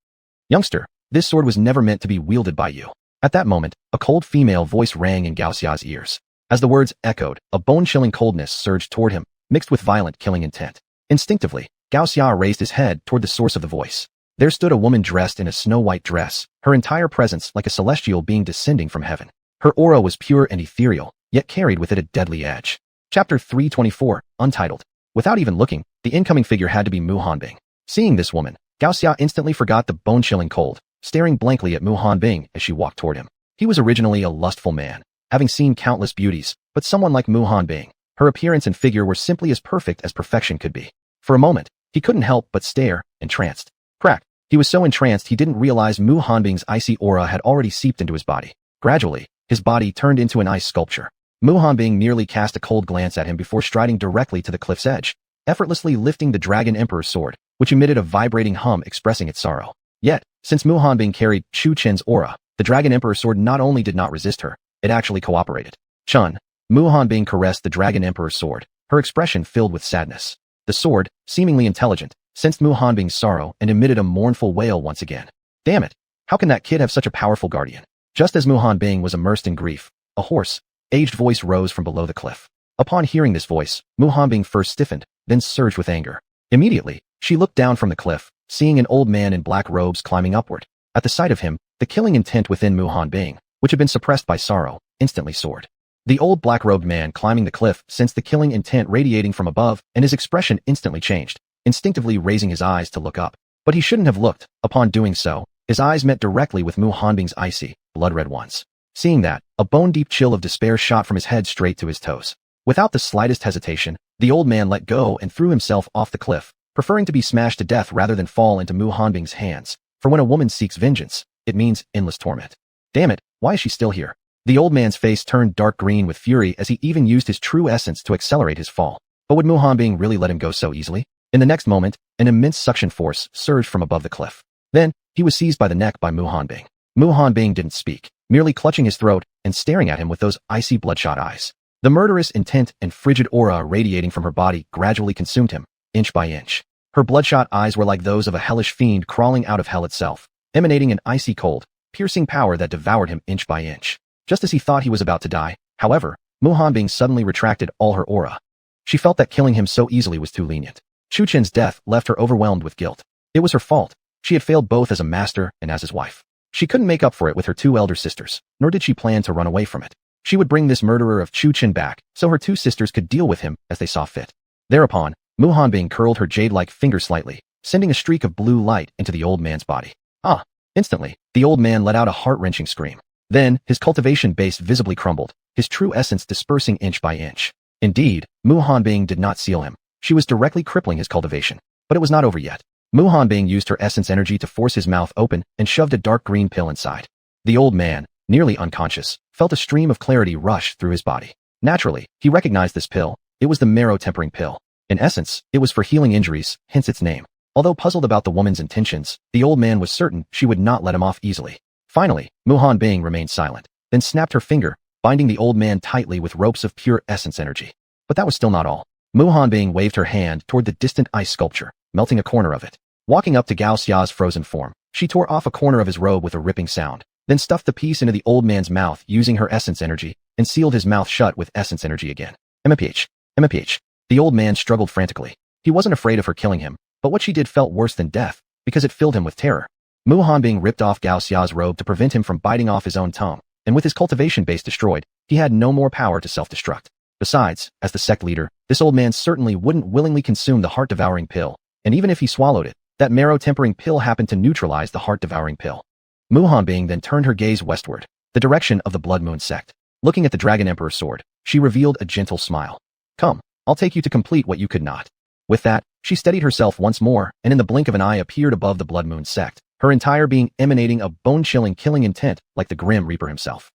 Youngster, this sword was never meant to be wielded by you. At that moment, a cold female voice rang in Gao Xia's ears. As the words echoed, a bone-chilling coldness surged toward him, mixed with violent killing intent. Instinctively, Gao Xia raised his head toward the source of the voice. There stood a woman dressed in a snow-white dress, her entire presence like a celestial being descending from heaven. Her aura was pure and ethereal, yet carried with it a deadly edge. Chapter 324, Untitled. Without even looking, the incoming figure had to be Mu Hanbing. Seeing this woman, Gao Xia instantly forgot the bone-chilling cold, staring blankly at Mu Hanbing as she walked toward him. He was originally a lustful man, having seen countless beauties, but someone like Mu Hanbing, her appearance and figure were simply as perfect as perfection could be. For a moment, he couldn't help but stare, entranced. Crack. He was so entranced he didn't realize Mu Hanbing's icy aura had already seeped into his body. Gradually, his body turned into an ice sculpture. Mu Hanbing merely cast a cold glance at him before striding directly to the cliff's edge, effortlessly lifting the Dragon Emperor's sword, which emitted a vibrating hum expressing its sorrow. Yet, since Mu Hanbing carried Chu Chen's aura, the Dragon Emperor's sword not only did not resist her, it actually cooperated. Chun. Mu Hanbing caressed the Dragon Emperor's sword, her expression filled with sadness. The sword, seemingly intelligent, sensed Mu Hanbing's sorrow and emitted a mournful wail once again. Damn it! How can that kid have such a powerful guardian? Just as Mu Hanbing was immersed in grief, a hoarse, aged voice rose from below the cliff. Upon hearing this voice, Mu Hanbing first stiffened, then surged with anger. Immediately, she looked down from the cliff, seeing an old man in black robes climbing upward. At the sight of him, the killing intent within Mu Hanbing, which had been suppressed by sorrow, instantly soared. The old black-robed man climbing the cliff sensed the killing intent radiating from above, and his expression instantly changed, instinctively raising his eyes to look up. But he shouldn't have looked. Upon doing so, his eyes met directly with Mu Hanbing's icy, blood-red ones. Seeing that, a bone-deep chill of despair shot from his head straight to his toes. Without the slightest hesitation, the old man let go and threw himself off the cliff, preferring to be smashed to death rather than fall into Mu Hanbing's hands. For when a woman seeks vengeance, it means endless torment. Damn it, why is she still here? The old man's face turned dark green with fury as he even used his true essence to accelerate his fall. But would Mu Hanbing really let him go so easily? In the next moment, an immense suction force surged from above the cliff. Then, he was seized by the neck by Mu Hanbing. Mu Hanbing didn't speak, merely clutching his throat and staring at him with those icy bloodshot eyes. The murderous intent and frigid aura radiating from her body gradually consumed him, inch by inch. Her bloodshot eyes were like those of a hellish fiend crawling out of hell itself, emanating an icy cold, piercing power that devoured him inch by inch. Just as he thought he was about to die, however, Mu Hanbing suddenly retracted all her aura. She felt that killing him so easily was too lenient. Chu Chen's death left her overwhelmed with guilt. It was her fault. She had failed both as a master and as his wife. She couldn't make up for it with her two elder sisters, nor did she plan to run away from it. She would bring this murderer of Chu Chen back, so her two sisters could deal with him as they saw fit. Thereupon, Mu Hanbing curled her jade-like finger slightly, sending a streak of blue light into the old man's body. Ah! Instantly, the old man let out a heart-wrenching scream. Then, his cultivation base visibly crumbled, his true essence dispersing inch by inch. Indeed, Mu Hanbing did not seal him. She was directly crippling his cultivation. But it was not over yet. Mu Hanbing used her essence energy to force his mouth open and shoved a dark green pill inside. The old man, nearly unconscious, felt a stream of clarity rush through his body. Naturally, he recognized this pill. It was the marrow-tempering pill. In essence, it was for healing injuries, hence its name. Although puzzled about the woman's intentions, the old man was certain she would not let him off easily. Finally, Mu Hanbing remained silent, then snapped her finger, binding the old man tightly with ropes of pure essence energy. But that was still not all. Mu Hanbing waved her hand toward the distant ice sculpture, melting a corner of it. Walking up to Gao Xia's frozen form, she tore off a corner of his robe with a ripping sound, then stuffed the piece into the old man's mouth using her essence energy, and sealed his mouth shut with essence energy again. MPH. MPH. The old man struggled frantically. He wasn't afraid of her killing him, but what she did felt worse than death, because it filled him with terror. Mu Hanbing ripped off Gao Xia's robe to prevent him from biting off his own tongue, and with his cultivation base destroyed, he had no more power to self-destruct. Besides, as the sect leader, this old man certainly wouldn't willingly consume the heart-devouring pill, and even if he swallowed it, that marrow-tempering pill happened to neutralize the heart-devouring pill. Mu Hanbing then turned her gaze westward, the direction of the Blood Moon sect. Looking at the Dragon Emperor's sword, she revealed a gentle smile. Come, I'll take you to complete what you could not. With that, she steadied herself once more, and in the blink of an eye appeared above the Blood Moon sect, her entire being emanating a bone-chilling killing intent like the Grim Reaper himself.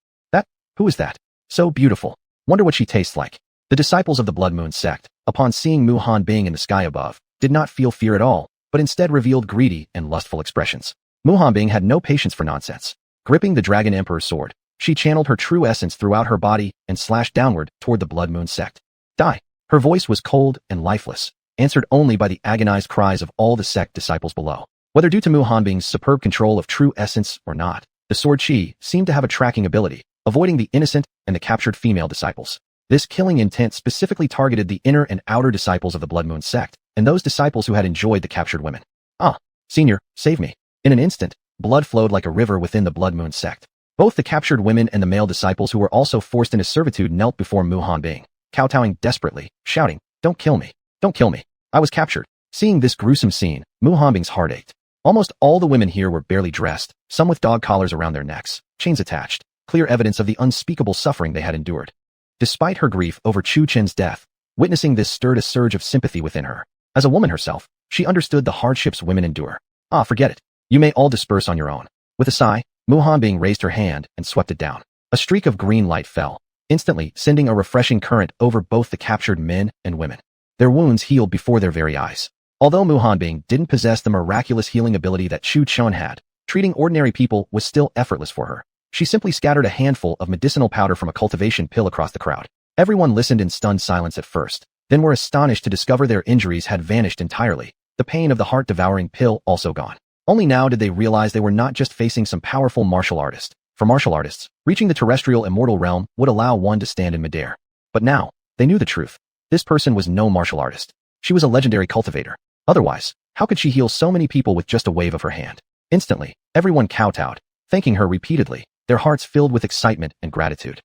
Who is that? So beautiful. Wonder what she tastes like. The disciples of the Blood Moon sect, upon seeing Mu Hanbing in the sky above, did not feel fear at all, but instead revealed greedy and lustful expressions. Mu Hanbing had no patience for nonsense. Gripping the Dragon Emperor's sword, she channeled her true essence throughout her body and slashed downward toward the Blood Moon sect. Die. Her voice was cold and lifeless, answered only by the agonized cries of all the sect disciples below. Whether due to Mu Hanbing's superb control of true essence or not, the sword chi seemed to have a tracking ability, avoiding the innocent and the captured female disciples. This killing intent specifically targeted the inner and outer disciples of the Blood Moon sect, and those disciples who had enjoyed the captured women. Ah, senior, save me. In an instant, blood flowed like a river within the Blood Moon sect. Both the captured women and the male disciples who were also forced into servitude knelt before Mu Hanbing, kowtowing desperately, shouting, "Don't kill me! Don't kill me! I was captured." Seeing this gruesome scene, Mu Hanbing's heart ached. Almost all the women here were barely dressed, some with dog collars around their necks, chains attached, clear evidence of the unspeakable suffering they had endured. Despite her grief over Chu Chen's death, witnessing this stirred a surge of sympathy within her. As a woman herself, she understood the hardships women endure. Ah, forget it. You may all disperse on your own. With a sigh, Mu Hanbing raised her hand and swept it down. A streak of green light fell, instantly sending a refreshing current over both the captured men and women. Their wounds healed before their very eyes. Although Mu Hanbing didn't possess the miraculous healing ability that Chu Chen had, treating ordinary people was still effortless for her. She simply scattered a handful of medicinal powder from a cultivation pill across the crowd. Everyone listened in stunned silence at first, then were astonished to discover their injuries had vanished entirely, the pain of the heart-devouring pill also gone. Only now did they realize they were not just facing some powerful martial artist. For martial artists, reaching the terrestrial immortal realm would allow one to stand in midair. But now, they knew the truth. This person was no martial artist. She was a legendary cultivator. Otherwise, how could she heal so many people with just a wave of her hand? Instantly, everyone kowtowed, thanking her repeatedly, their hearts filled with excitement and gratitude.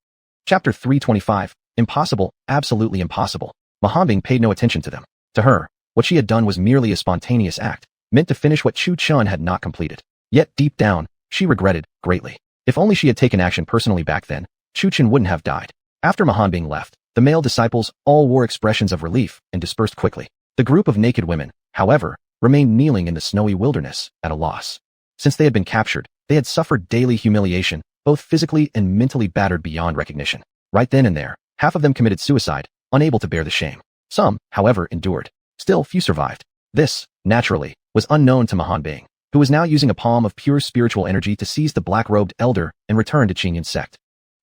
Chapter 325, Impossible, Absolutely Impossible. Mu Hanbing paid no attention to them. To her, what she had done was merely a spontaneous act, meant to finish what Chu Chen had not completed. Yet deep down, she regretted, greatly. If only she had taken action personally back then, Chu Chen wouldn't have died. After Mu Hanbing left, the male disciples all wore expressions of relief and dispersed quickly. The group of naked women, however, remained kneeling in the snowy wilderness, at a loss. Since they had been captured, they had suffered daily humiliation, both physically and mentally battered beyond recognition. Right then and there, half of them committed suicide, unable to bear the shame. Some, however, endured. Still, few survived. This, naturally, was unknown to Mu Hanbing, who was now using a palm of pure spiritual energy to seize the black-robed elder and return to Qingyan sect.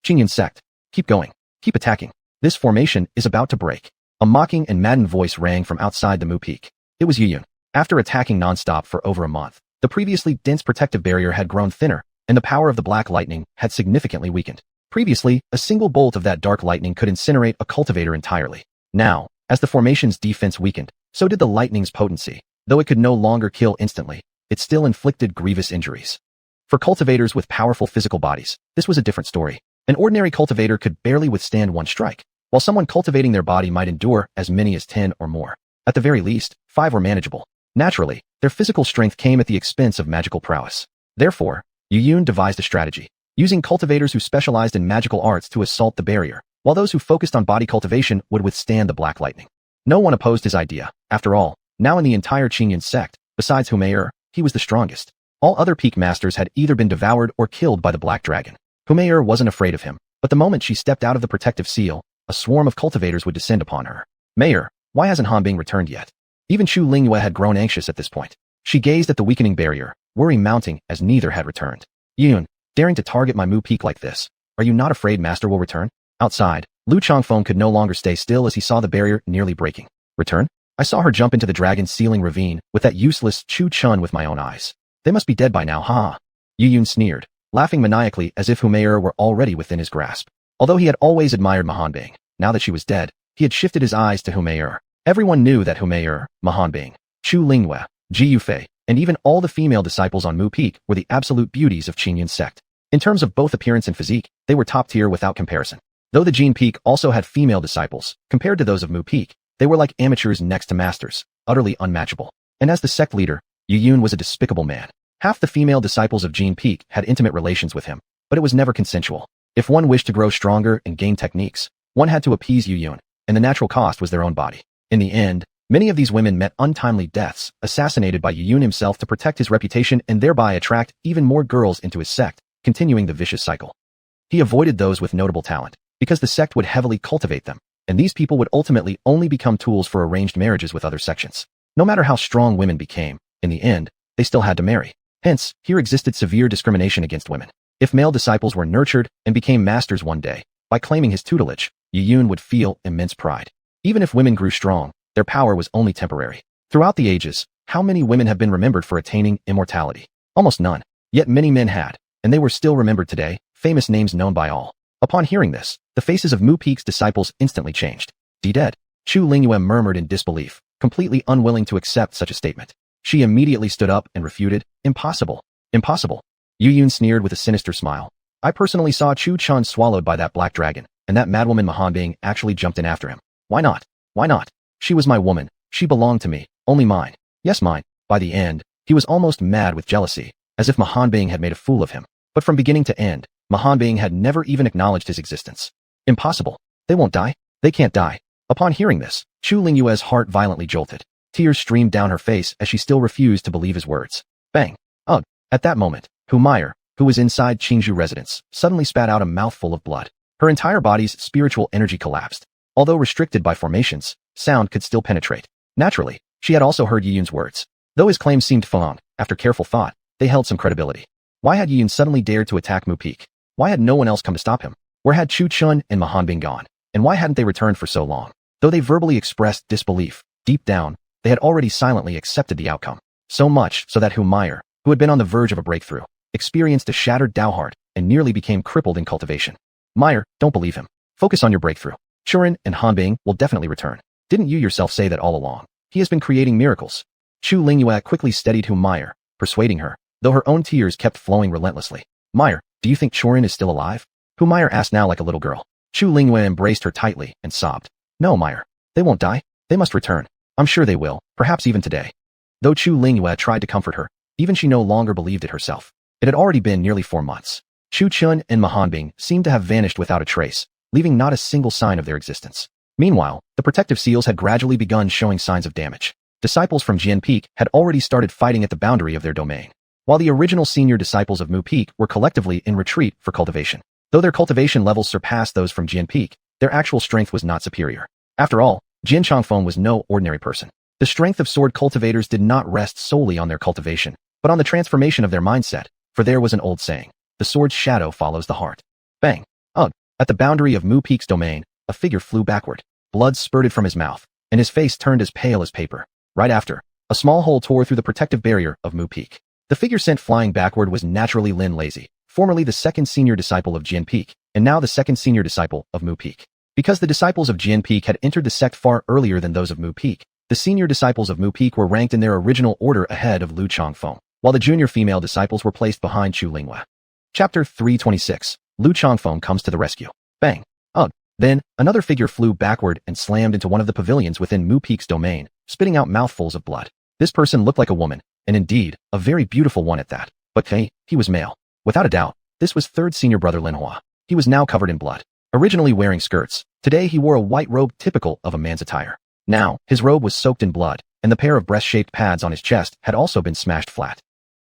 Qingyan sect, keep going, keep attacking. This formation is about to break. A mocking and maddened voice rang from outside the Mu Peak. It was Yuyun. After attacking non-stop for over a month, the previously dense protective barrier had grown thinner, and the power of the black lightning had significantly weakened. Previously, a single bolt of that dark lightning could incinerate a cultivator entirely. Now, as the formation's defense weakened, so did the lightning's potency. Though it could no longer kill instantly, it still inflicted grievous injuries. For cultivators with powerful physical bodies, this was a different story. An ordinary cultivator could barely withstand one strike, while someone cultivating their body might endure as many as 10 or more. At the very least, 5 were manageable. Naturally, their physical strength came at the expense of magical prowess. Therefore, Yun devised a strategy, using cultivators who specialized in magical arts to assault the barrier, while those who focused on body cultivation would withstand the black lightning. No one opposed his idea. After all, now in the entire Qingyun sect, besides Humiliation, he was the strongest. All other peak masters had either been devoured or killed by the black dragon. Humiliation wasn't afraid of him, but the moment she stepped out of the protective seal, a swarm of cultivators would descend upon her. Mayor, why hasn't Hanbing returned yet? Even Chu Lingyue had grown anxious at this point. She gazed at the weakening barrier, worry mounting as neither had returned. Yun, daring to target my Mu Peak like this, are you not afraid Master will return? Outside, Lu Chongfeng could no longer stay still as he saw the barrier nearly breaking. Return? I saw her jump into the dragon's sealing ravine with that useless Chu Chun with my own eyes. They must be dead by now, ha. Yun sneered, laughing maniacally as if Humiliation were already within his grasp. Although he had always admired Hanbing, now that she was dead, he had shifted his eyes to Humiliation. Everyone knew that Humiliation, Hanbing, Chu Lingyue, Ji Yufei, and even all the female disciples on Mu Peak were the absolute beauties of Qingyun sect. In terms of both appearance and physique, they were top tier without comparison. Though the Jin Peak also had female disciples, compared to those of Mu Peak, they were like amateurs next to masters, utterly unmatchable. And as the sect leader, Yun was a despicable man. Half the female disciples of Jin Peak had intimate relations with him, but it was never consensual. If one wished to grow stronger and gain techniques, one had to appease Yun, and the natural cost was their own body. In the end, many of these women met untimely deaths, assassinated by Yun himself to protect his reputation and thereby attract even more girls into his sect, continuing the vicious cycle. He avoided those with notable talent, because the sect would heavily cultivate them, and these people would ultimately only become tools for arranged marriages with other sections. No matter how strong women became, in the end, they still had to marry. Hence, here existed severe discrimination against women. If male disciples were nurtured and became masters one day, by claiming his tutelage, Yun would feel immense pride. Even if women grew strong, their power was only temporary. Throughout the ages, how many women have been remembered for attaining immortality? Almost none. Yet many men had, and they were still remembered today, famous names known by all. Upon hearing this, the faces of Mu Peak's disciples instantly changed. Dead. Chu Lingyue murmured in disbelief, completely unwilling to accept such a statement. She immediately stood up and refuted, impossible. Impossible. Yun sneered with a sinister smile. I personally saw Chu Chun swallowed by that black dragon, and that madwoman Hanbing actually jumped in after him. Why not? Why not? She was my woman. She belonged to me. Only mine. Yes, mine. By the end, he was almost mad with jealousy, as if Hanbing had made a fool of him. But from beginning to end, Hanbing had never even acknowledged his existence. Impossible. They won't die. They can't die. Upon hearing this, Chu Lingyue's heart violently jolted. Tears streamed down her face as she still refused to believe his words. Bang. Ugh. At that moment, Humiliation, who was inside Qingzhou residence, suddenly spat out a mouthful of blood. Her entire body's spiritual energy collapsed. Although restricted by formations, sound could still penetrate. Naturally, she had also heard Yun's words. Though his claims seemed fond, after careful thought, they held some credibility. Why had Yun suddenly dared to attack Mu Peak? Why had no one else come to stop him? Where had Chu Chun and Hanbing gone? And why hadn't they returned for so long? Though they verbally expressed disbelief, deep down, they had already silently accepted the outcome. So much so that Humiliation, who had been on the verge of a breakthrough, experienced a shattered Dao heart and nearly became crippled in cultivation. Meyer, don't believe him. Focus on your breakthrough. Churin and Hanbing will definitely return. Didn't you yourself say that all along? He has been creating miracles. Chu Lingyue quickly steadied Humiliation, persuading her, though her own tears kept flowing relentlessly. Meyer, do you think Churin is still alive? Humiliation asked now like a little girl. Chu Lingyue embraced her tightly and sobbed. No, Meyer. They won't die. They must return. I'm sure they will, perhaps even today. Though Chu Lingyue tried to comfort her, even she no longer believed it herself. It had already been nearly 4 months. Chu Chun and Hanbing seemed to have vanished without a trace, leaving not a single sign of their existence. Meanwhile, the protective seals had gradually begun showing signs of damage. Disciples from Jin Peak had already started fighting at the boundary of their domain, while the original senior disciples of Mu Peak were collectively in retreat for cultivation. Though their cultivation levels surpassed those from Jin Peak, their actual strength was not superior. After all, Jin Chongfeng was no ordinary person. The strength of sword cultivators did not rest solely on their cultivation, but on the transformation of their mindset, for there was an old saying, the sword's shadow follows the heart. Bang! Ugh! At the boundary of Mu Peak's domain, a figure flew backward. Blood spurted from his mouth, and his face turned as pale as paper. Right after, a small hole tore through the protective barrier of Mu Peak. The figure sent flying backward was naturally Lin Lazy, formerly the second senior disciple of Jin Peak, and now the second senior disciple of Mu Peak. Because the disciples of Jin Peak had entered the sect far earlier than those of Mu Peak, the senior disciples of Mu Peak were ranked in their original order ahead of Lu Chongfeng, while the junior female disciples were placed behind Chu Lingyue. Chapter 326. Lu Chongfeng comes to the rescue. Bang! Ugh! Then, another figure flew backward and slammed into one of the pavilions within Mu Peak's domain, spitting out mouthfuls of blood. This person looked like a woman, and indeed, a very beautiful one at that. But hey, he was male. Without a doubt, this was third senior brother Linhua. He was now covered in blood. Originally wearing skirts, today he wore a white robe typical of a man's attire. Now, his robe was soaked in blood, and the pair of breast-shaped pads on his chest had also been smashed flat.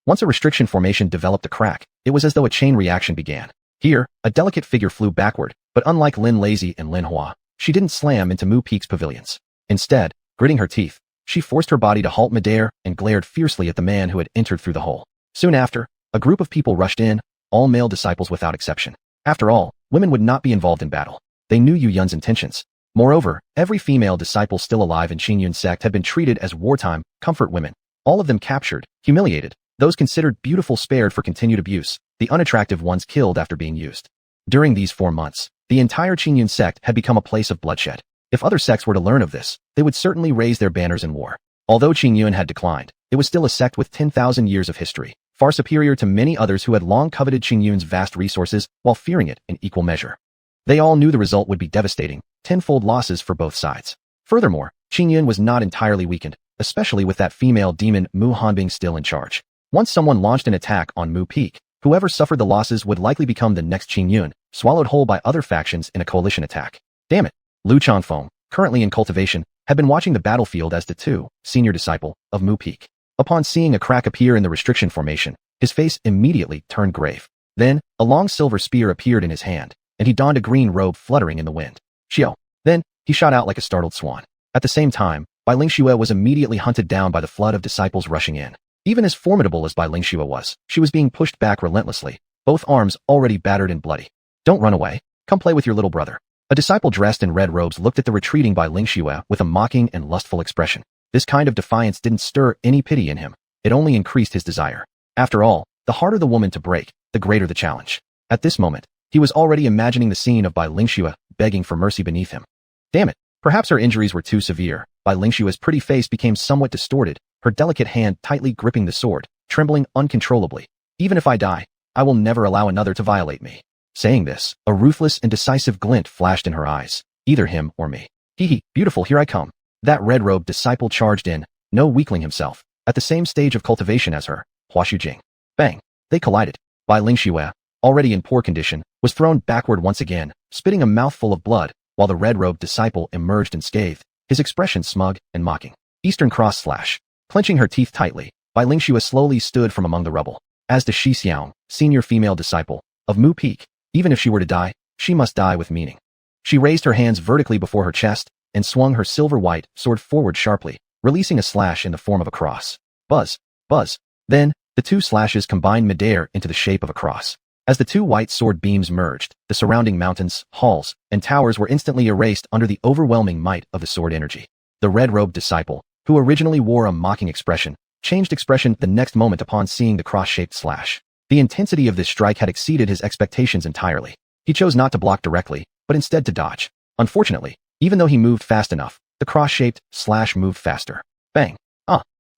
Once a restriction formation developed a crack, it was as though a chain reaction began. Here, a delicate figure flew backward, but unlike Lin Lazy and Lin Hua, she didn't slam into Mu Peak's pavilions. Instead, gritting her teeth, she forced her body to halt midair and glared fiercely at the man who had entered through the hole. Soon after, a group of people rushed in, all male disciples without exception. After all, women would not be involved in battle. They knew Yu Yun's intentions. Moreover, every female disciple still alive in Qingyun sect had been treated as wartime, comfort women. All of them captured, humiliated, those considered beautiful spared for continued abuse, the unattractive ones killed after being used. During these 4 months, the entire Qingyun sect had become a place of bloodshed. If other sects were to learn of this, they would certainly raise their banners in war. Although Qingyun had declined, it was still a sect with 10,000 years of history, far superior to many others who had long coveted Qingyun's vast resources while fearing it in equal measure. They all knew the result would be devastating, tenfold losses for both sides. Furthermore, Qingyun was not entirely weakened, especially with that female demon Mu Hanbing still in charge. Once someone launched an attack on Mu Peak, whoever suffered the losses would likely become the next Qingyun, swallowed whole by other factions in a coalition attack. Damn it. Lu Changfeng, currently in cultivation, had been watching the battlefield as the senior disciple of Mu Peak. Upon seeing a crack appear in the restriction formation, his face immediately turned grave. Then, a long silver spear appeared in his hand, and he donned a green robe fluttering in the wind. Xiao. Then, he shot out like a startled swan. At the same time, Bai Lingxue was immediately hunted down by the flood of disciples rushing in. Even as formidable as Bai Lingxue was, she was being pushed back relentlessly, both arms already battered and bloody. Don't run away. Come play with your little brother. A disciple dressed in red robes looked at the retreating Bai Lingxue with a mocking and lustful expression. This kind of defiance didn't stir any pity in him. It only increased his desire. After all, the harder the woman to break, the greater the challenge. At this moment, he was already imagining the scene of Bai Lingxue begging for mercy beneath him. Damn it. Perhaps her injuries were too severe. Bai Lingxue's pretty face became somewhat distorted, her delicate hand tightly gripping the sword, trembling uncontrollably. Even if I die, I will never allow another to violate me. Saying this, a ruthless and decisive glint flashed in her eyes. Either him or me. Hee, beautiful, here I come. That red-robed disciple charged in, no weakling himself, at the same stage of cultivation as her, Hua Shujing. Bang! They collided. Bai Lingxue, already in poor condition, was thrown backward once again, spitting a mouthful of blood, while the red-robed disciple emerged unscathed, his expression smug and mocking. Eastern cross slash. Clenching her teeth tightly, Bai Lingxue slowly stood from among the rubble. As the Shi Xiang, senior female disciple, of Mu Peak, even if she were to die, she must die with meaning. She raised her hands vertically before her chest, and swung her silver-white sword forward sharply, releasing a slash in the form of a cross. Buzz, buzz. Then, the two slashes combined midair into the shape of a cross. As the two white sword beams merged, the surrounding mountains, halls, and towers were instantly erased under the overwhelming might of the sword energy. The red-robed disciple, who originally wore a mocking expression, changed expression the next moment upon seeing the cross-shaped slash. The intensity of this strike had exceeded his expectations entirely. He chose not to block directly, but instead to dodge. Unfortunately, even though he moved fast enough, the cross-shaped slash moved faster. Bang!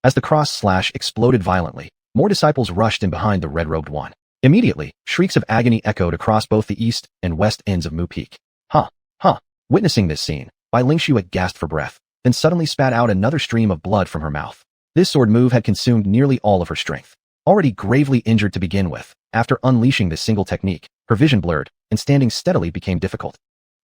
As the cross-slash exploded violently, more disciples rushed in behind the red-robed one. Immediately, shrieks of agony echoed across both the east and west ends of Mu Peak. Witnessing this scene, Bai Lingxue gasped for breath, then suddenly spat out another stream of blood from her mouth. This sword move had consumed nearly all of her strength. Already gravely injured to begin with, after unleashing this single technique, her vision blurred, and standing steadily became difficult.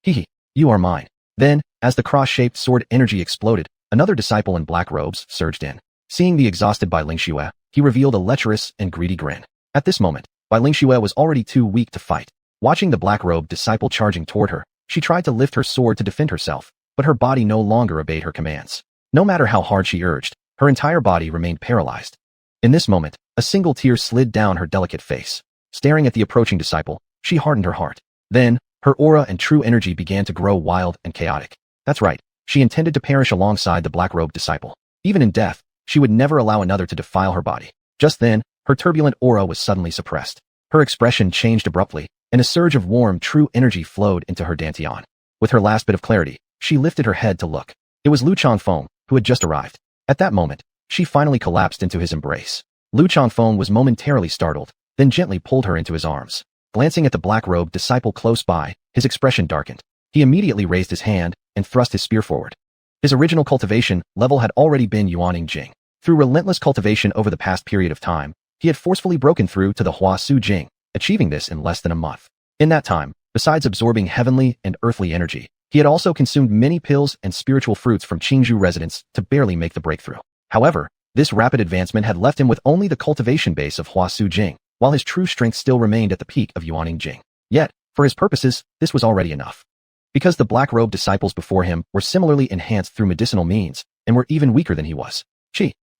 You are mine. Then, as the cross-shaped sword energy exploded, another disciple in black robes surged in. Seeing the exhausted Bai Lingxue, he revealed a lecherous and greedy grin. At this moment, Bai Lingxue was already too weak to fight. Watching the black-robed disciple charging toward her, she tried to lift her sword to defend herself, but her body no longer obeyed her commands. No matter how hard she urged, her entire body remained paralyzed. In this moment, a single tear slid down her delicate face. Staring at the approaching disciple, she hardened her heart. Then, her aura and true energy began to grow wild and chaotic. That's right, she intended to perish alongside the black-robed disciple. Even in death, she would never allow another to defile her body. Just then, her turbulent aura was suddenly suppressed. Her expression changed abruptly, and a surge of warm, true energy flowed into her dantian. With her last bit of clarity, she lifted her head to look. It was Lu Changfeng, who had just arrived. At that moment, she finally collapsed into his embrace. Lu Changfeng was momentarily startled, then gently pulled her into his arms. Glancing at the black-robed disciple close by, his expression darkened. He immediately raised his hand and thrust his spear forward. His original cultivation level had already been Yuaning Jing. Through relentless cultivation over the past period of time, he had forcefully broken through to the Hua Su Jing, achieving this in less than a month. In that time, besides absorbing heavenly and earthly energy, he had also consumed many pills and spiritual fruits from Qingzhou residents to barely make the breakthrough. However, this rapid advancement had left him with only the cultivation base of Hua Su Jing, while his true strength still remained at the peak of Yuaning Jing. Yet, for his purposes, this was already enough. Because the black-robed disciples before him were similarly enhanced through medicinal means, and were even weaker than he was.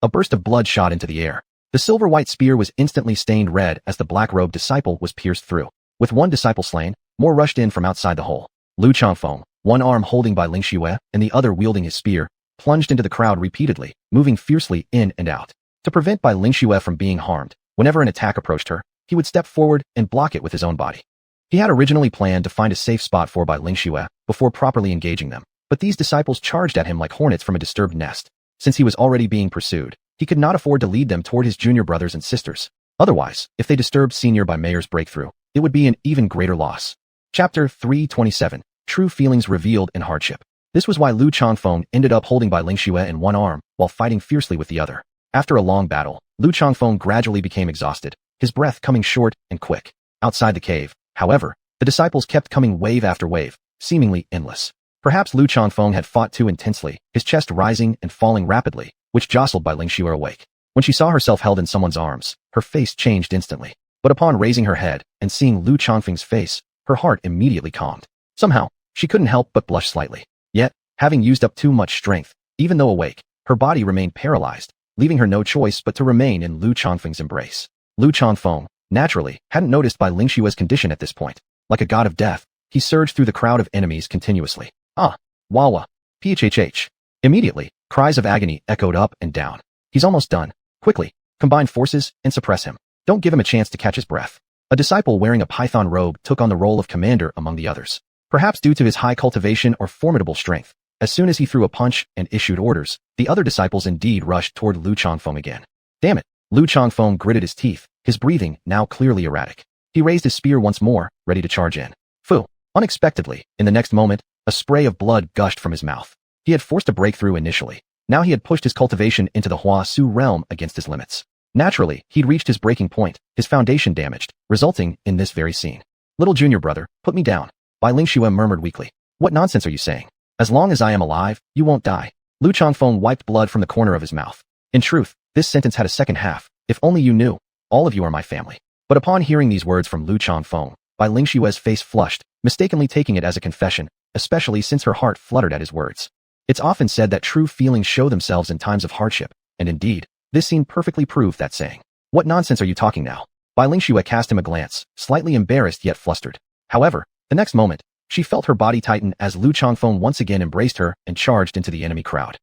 A burst of blood shot into the air. The silver-white spear was instantly stained red as the black-robed disciple was pierced through. With one disciple slain, more rushed in from outside the hole. Lu Changfeng, one arm holding by Ling Xue and the other wielding his spear, plunged into the crowd repeatedly, moving fiercely in and out. To prevent Bai Ling Xue from being harmed, whenever an attack approached her, he would step forward and block it with his own body. He had originally planned to find a safe spot for Bai Ling Xue before properly engaging them, but these disciples charged at him like hornets from a disturbed nest. Since he was already being pursued, he could not afford to lead them toward his junior brothers and sisters. Otherwise, if they disturbed Senior Bai Meier's breakthrough, it would be an even greater loss. Chapter 327. True Feelings Revealed in Hardship. This was why Lu Changfeng ended up holding Bai Ling Xue in one arm while fighting fiercely with the other. After a long battle, Lu Changfeng gradually became exhausted, his breath coming short and quick. Outside the cave, however, the disciples kept coming wave after wave, seemingly endless. Perhaps Lu Changfeng had fought too intensely, his chest rising and falling rapidly, which jostled Bai Ling Xue awake. When she saw herself held in someone's arms, her face changed instantly. But upon raising her head and seeing Lu Changfeng's face, her heart immediately calmed. Somehow, she couldn't help but blush slightly. Yet, having used up too much strength, even though awake, her body remained paralyzed, leaving her no choice but to remain in Lu Changfeng's embrace. Lu Changfeng, naturally, hadn't noticed Bai Ling Xue's condition at this point. Like a god of death, he surged through the crowd of enemies continuously. Ah! Wawa! Phhh! Immediately, cries of agony echoed up and down. He's almost done. Quickly, combine forces and suppress him. Don't give him a chance to catch his breath. A disciple wearing a python robe took on the role of commander among the others. Perhaps due to his high cultivation or formidable strength, as soon as he threw a punch and issued orders, the other disciples indeed rushed toward Lu Changfeng again. Damn it! Lu Changfeng gritted his teeth, his breathing now clearly erratic. He raised his spear once more, ready to charge in. Fu! Unexpectedly, in the next moment, a spray of blood gushed from his mouth. He had forced a breakthrough initially. Now he had pushed his cultivation into the Hua Su realm against his limits. Naturally, he'd reached his breaking point, his foundation damaged, resulting in this very scene. Little junior brother, put me down. Bai Ling Xue murmured weakly. What nonsense are you saying? As long as I am alive, you won't die. Lu Changfeng wiped blood from the corner of his mouth. In truth, this sentence had a second half. If only you knew. All of you are my family. But upon hearing these words from Lu Changfeng, Bai Ling Xue's face flushed, mistakenly taking it as a confession, especially since her heart fluttered at his words. It's often said that true feelings show themselves in times of hardship, and indeed, this scene perfectly proved that saying. What nonsense are you talking now? Bai Ling Xue cast him a glance, slightly embarrassed yet flustered. However, the next moment, she felt her body tighten as Lu Changfeng once again embraced her and charged into the enemy crowd.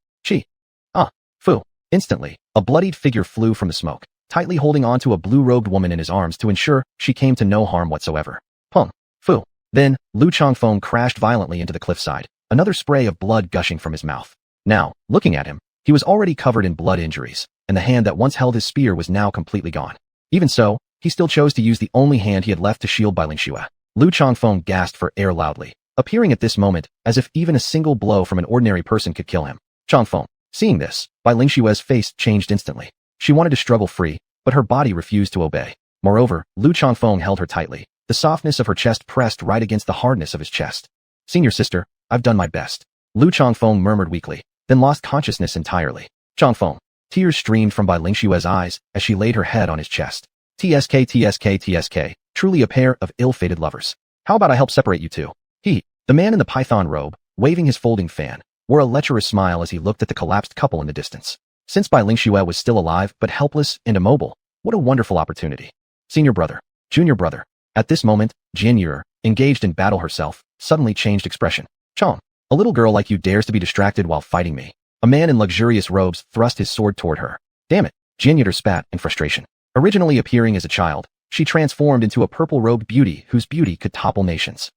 Fu! Instantly, a bloodied figure flew from the smoke, tightly holding onto a blue-robed woman in his arms to ensure she came to no harm whatsoever. Fu! Then, Lu Changfeng crashed violently into the cliffside, another spray of blood gushing from his mouth. Now, looking at him, he was already covered in blood injuries, and the hand that once held his spear was now completely gone. Even so, he still chose to use the only hand he had left to shield Bai Ling Xue. Lu Changfeng gasped for air loudly, appearing at this moment as if even a single blow from an ordinary person could kill him. Changfeng. Seeing this, Bai Ling Xue's face changed instantly. She wanted to struggle free, but her body refused to obey. Moreover, Lu Changfeng held her tightly, the softness of her chest pressed right against the hardness of his chest. Senior sister, I've done my best. Lu Changfeng murmured weakly, then lost consciousness entirely. Changfeng. Tears streamed from Bai Ling Xue's eyes as she laid her head on his chest. TSK, truly a pair of ill-fated lovers. How about I help separate you two? The man in the python robe, waving his folding fan, wore a lecherous smile as he looked at the collapsed couple in the distance. Since Bai Ling Xue was still alive but helpless and immobile, what a wonderful opportunity. Senior brother, junior brother. At this moment, Jian Yu, engaged in battle herself, suddenly changed expression. Chong, a little girl like you dares to be distracted while fighting me. A man in luxurious robes thrust his sword toward her. Damn it, Jian Yu spat in frustration. Originally appearing as a child, she transformed into a purple-robed beauty whose beauty could topple nations.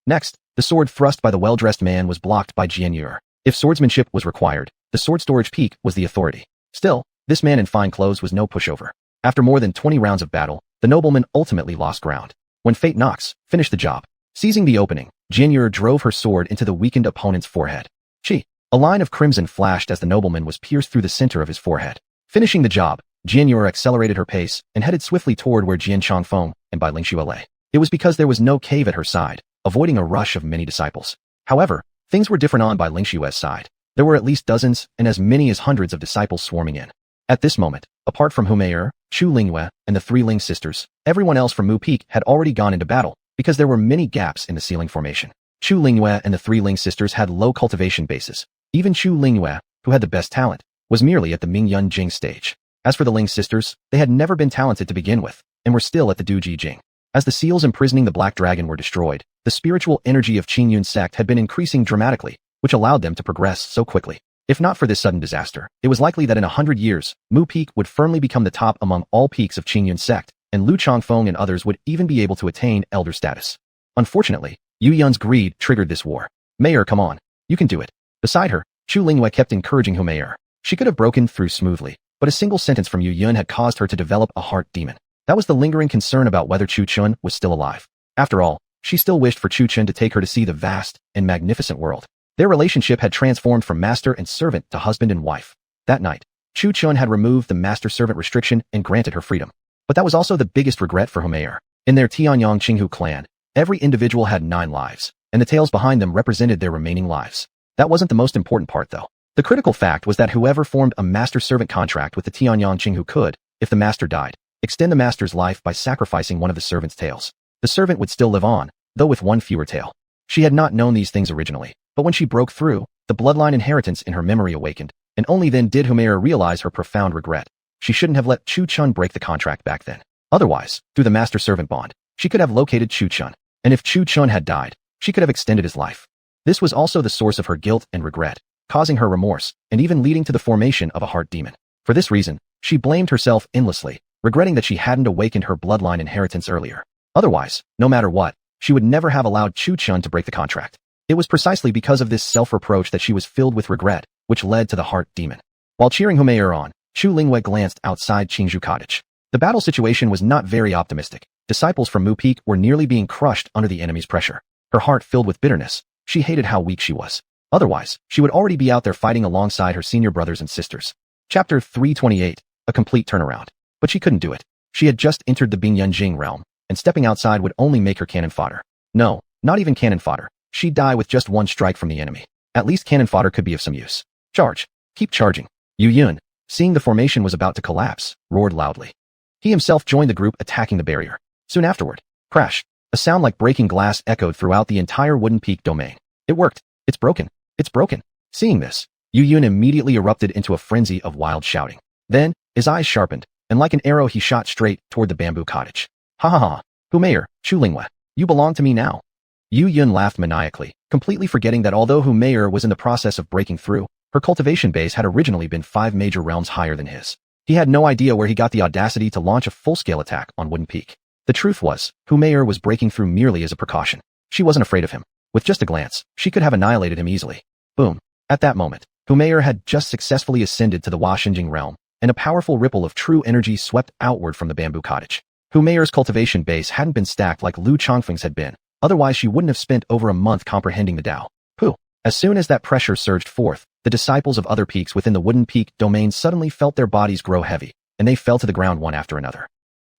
Next, the sword thrust by the well-dressed man was blocked by Jian Yu. If swordsmanship was required, the sword storage peak was the authority. Still, this man in fine clothes was no pushover. After more than 20 rounds of battle, the nobleman ultimately lost ground. When fate knocks, finish the job. Seizing the opening, Jian Yu drove her sword into the weakened opponent's forehead. A A line of crimson flashed as the nobleman was pierced through the center of his forehead. Finishing the job, Jian Yue accelerated her pace and headed swiftly toward where Jian Chongfeng and Bai Lingxue lay. It was because there was no cave at her side, avoiding a rush of many disciples. However, things were different on Bai Lingxue's side. There were at least dozens and as many as hundreds of disciples swarming in. At this moment, apart from Humiliation, Chu Lingyue, and the three Ling sisters, everyone else from Mu Peak had already gone into battle because there were many gaps in the ceiling formation. Chu Lingyue and the three Ling sisters had low cultivation bases. Even Chu Lingyue, who had the best talent, was merely at the Mingyun Jing stage. As for the Ling sisters, they had never been talented to begin with, and were still at the Duji Jing. As the seals imprisoning the Black Dragon were destroyed, the spiritual energy of Qingyun sect had been increasing dramatically, which allowed them to progress so quickly. If not for this sudden disaster, it was likely that in 100 years, Mu Peak would firmly become the top among all peaks of Qingyun sect, and Lu Chongfeng and others would even be able to attain elder status. Unfortunately, Yu Yun's greed triggered this war. Mayor, come on. You can do it. Beside her, Chu Lingyue kept encouraging Humiliation. She could have broken through smoothly, but a single sentence from Yu Yun had caused her to develop a heart demon. That was the lingering concern about whether Chu Chun was still alive. After all, she still wished for Chu Chun to take her to see the vast and magnificent world. Their relationship had transformed from master and servant to husband and wife. That night, Chu Chun had removed the master-servant restriction and granted her freedom. But that was also the biggest regret for Humiliation. In their Tianyang Qinghu clan, every individual had 9 lives, and the tails behind them represented their remaining lives. That wasn't the most important part, though. The critical fact was that whoever formed a master-servant contract with the Tianyang Qinghu could, if the master died, extend the master's life by sacrificing one of the servant's tails. The servant would still live on, though with one fewer tail. She had not known these things originally, but when she broke through, the bloodline inheritance in her memory awakened, and only then did Humiliation realize her profound regret. She shouldn't have let Chu Chun break the contract back then. Otherwise, through the master-servant bond, she could have located Chu Chun, and if Chu Chun had died, she could have extended his life. This was also the source of her guilt and regret, causing her remorse, and even leading to the formation of a heart demon. For this reason, she blamed herself endlessly, regretting that she hadn't awakened her bloodline inheritance earlier. Otherwise, no matter what, she would never have allowed Chu Chun to break the contract. It was precisely because of this self-reproach that she was filled with regret, which led to the heart demon. While cheering Humiliation on, Chu Lingyue glanced outside Qingzhou Cottage. The battle situation was not very optimistic. Disciples from Mu Peak were nearly being crushed under the enemy's pressure. Her heart filled with bitterness. She hated how weak she was. Otherwise, she would already be out there fighting alongside her senior brothers and sisters. Chapter 328, a complete turnaround. But she couldn't do it. She had just entered the Bingyun Jing realm, and stepping outside would only make her cannon fodder. No, not even cannon fodder. She'd die with just one strike from the enemy. At least cannon fodder could be of some use. Charge. Keep charging. Yu Yun, seeing the formation was about to collapse, roared loudly. He himself joined the group attacking the barrier. Soon afterward, crash. A sound like breaking glass echoed throughout the entire Wooden Peak domain. It worked. It's broken. It's broken. Seeing this, Yu Yun immediately erupted into a frenzy of wild shouting. Then, his eyes sharpened, and like an arrow he shot straight toward the bamboo cottage. Ha ha ha. Humiliation, Chu Lingyue, you belong to me now. Yu Yun laughed maniacally, completely forgetting that although Humiliation was in the process of breaking through, her cultivation base had originally been 5 major realms higher than his. He had no idea where he got the audacity to launch a full-scale attack on Wooden Peak. The truth was, Humiliation was breaking through merely as a precaution. She wasn't afraid of him. With just a glance, she could have annihilated him easily. Boom. At that moment, Humiliation had just successfully ascended to the Huaxinjing realm, and a powerful ripple of true energy swept outward from the bamboo cottage. Humiliation's cultivation base hadn't been stacked like Lu Chongfeng's had been, otherwise she wouldn't have spent over a month comprehending the Tao. Pooh. As soon as that pressure surged forth, the disciples of other peaks within the Wooden Peak domain suddenly felt their bodies grow heavy, and they fell to the ground one after another.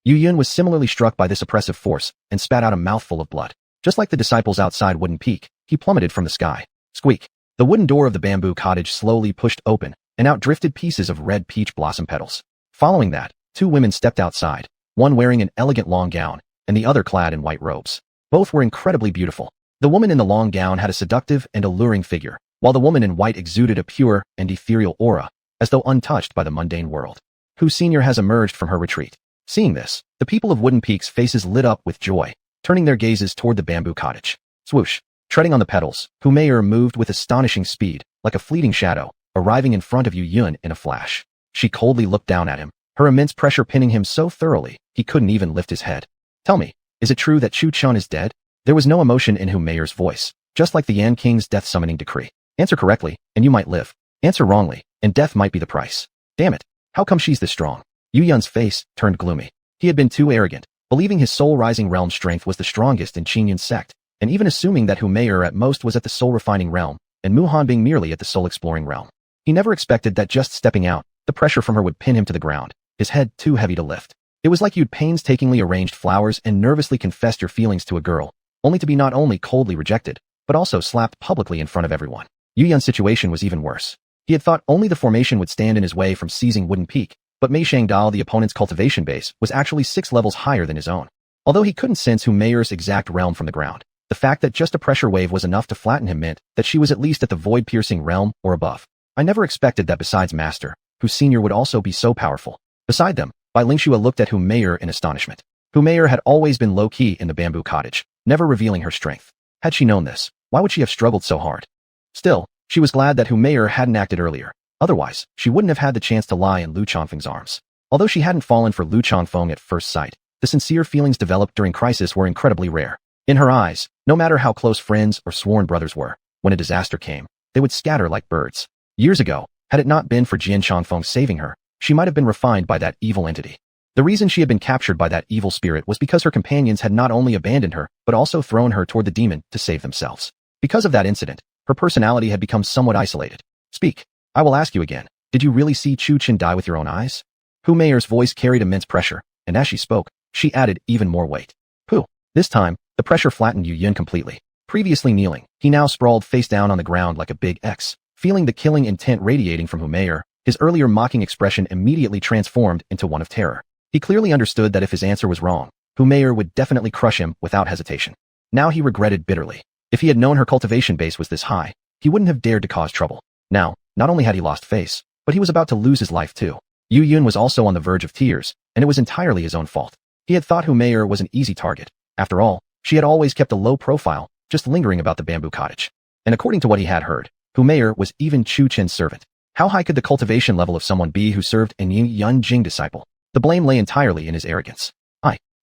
Yu Yun was similarly struck by this oppressive force and spat out a mouthful of blood. Just like the disciples outside Wooden Peak, he plummeted from the sky. Squeak. The wooden door of the bamboo cottage slowly pushed open, and out drifted pieces of red peach blossom petals. Following that, 2 women stepped outside, one wearing an elegant long gown, and the other clad in white robes. Both were incredibly beautiful. The woman in the long gown had a seductive and alluring figure, while the woman in white exuded a pure and ethereal aura, as though untouched by the mundane world. Hu Senior has emerged from her retreat. Seeing this, the people of Wooden Peak's faces lit up with joy, turning their gazes toward the bamboo cottage. Swoosh. Treading on the petals, Humiliation moved with astonishing speed, like a fleeting shadow, arriving in front of Yu Yun in a flash. She coldly looked down at him, her immense pressure pinning him so thoroughly, he couldn't even lift his head. Tell me, is it true that Chu Chun is dead? There was no emotion in Humiliation's voice, just like the Yan King's death summoning decree. Answer correctly, and you might live. Answer wrongly, and death might be the price. Damn it. How come she's this strong? Yu Yun's face turned gloomy. He had been too arrogant, believing his soul-rising realm strength was the strongest in Qingyun sect, and even assuming that Humiliation at most was at the soul-refining realm, and Mu Hanbing merely at the soul-exploring realm. He never expected that just stepping out, the pressure from her would pin him to the ground, his head too heavy to lift. It was like you'd painstakingly arranged flowers and nervously confessed your feelings to a girl, only to be not only coldly rejected, but also slapped publicly in front of everyone. Yu Yun's situation was even worse. He had thought only the formation would stand in his way from seizing Wooden Peak, but Mei Shangdao, the opponent's cultivation base, was actually 6 levels higher than his own. Although he couldn't sense Hu Meier's exact realm from the ground, the fact that just a pressure wave was enough to flatten him meant that she was at least at the void-piercing realm or above. I never expected that besides Master, Hu Senior would also be so powerful. Beside them, Bai Lingxue looked at Hu Meier in astonishment. Hu Meier had always been low-key in the bamboo cottage, never revealing her strength. Had she known this, why would she have struggled so hard? Still, she was glad that Hu Meier hadn't acted earlier. Otherwise, she wouldn't have had the chance to lie in Lu Chongfeng's arms. Although she hadn't fallen for Lu Chongfeng at first sight, the sincere feelings developed during crisis were incredibly rare. In her eyes, no matter how close friends or sworn brothers were, when a disaster came, they would scatter like birds. Years ago, had it not been for Jian Chongfeng saving her, she might have been refined by that evil entity. The reason she had been captured by that evil spirit was because her companions had not only abandoned her, but also thrown her toward the demon to save themselves. Because of that incident, her personality had become somewhat isolated. Speak. I will ask you again. Did you really see Chu Qin die with your own eyes? Hu Meier's voice carried immense pressure, and as she spoke, she added even more weight. Hu. This time, the pressure flattened Yu Yun completely. Previously kneeling, he now sprawled face down on the ground like a big X. Feeling the killing intent radiating from Hu Meier, his earlier mocking expression immediately transformed into one of terror. He clearly understood that if his answer was wrong, Hu Meier would definitely crush him without hesitation. Now he regretted bitterly. If he had known her cultivation base was this high, he wouldn't have dared to cause trouble. Now, not only had he lost face, but he was about to lose his life too. Yu Yun was also on the verge of tears, and it was entirely his own fault. He had thought Hu Meier was an easy target. After all, she had always kept a low profile, just lingering about the bamboo cottage. And according to what he had heard, Hu Meier was even Chu Qin's servant. How high could the cultivation level of someone be who served an Yun Jing disciple? The blame lay entirely in his arrogance.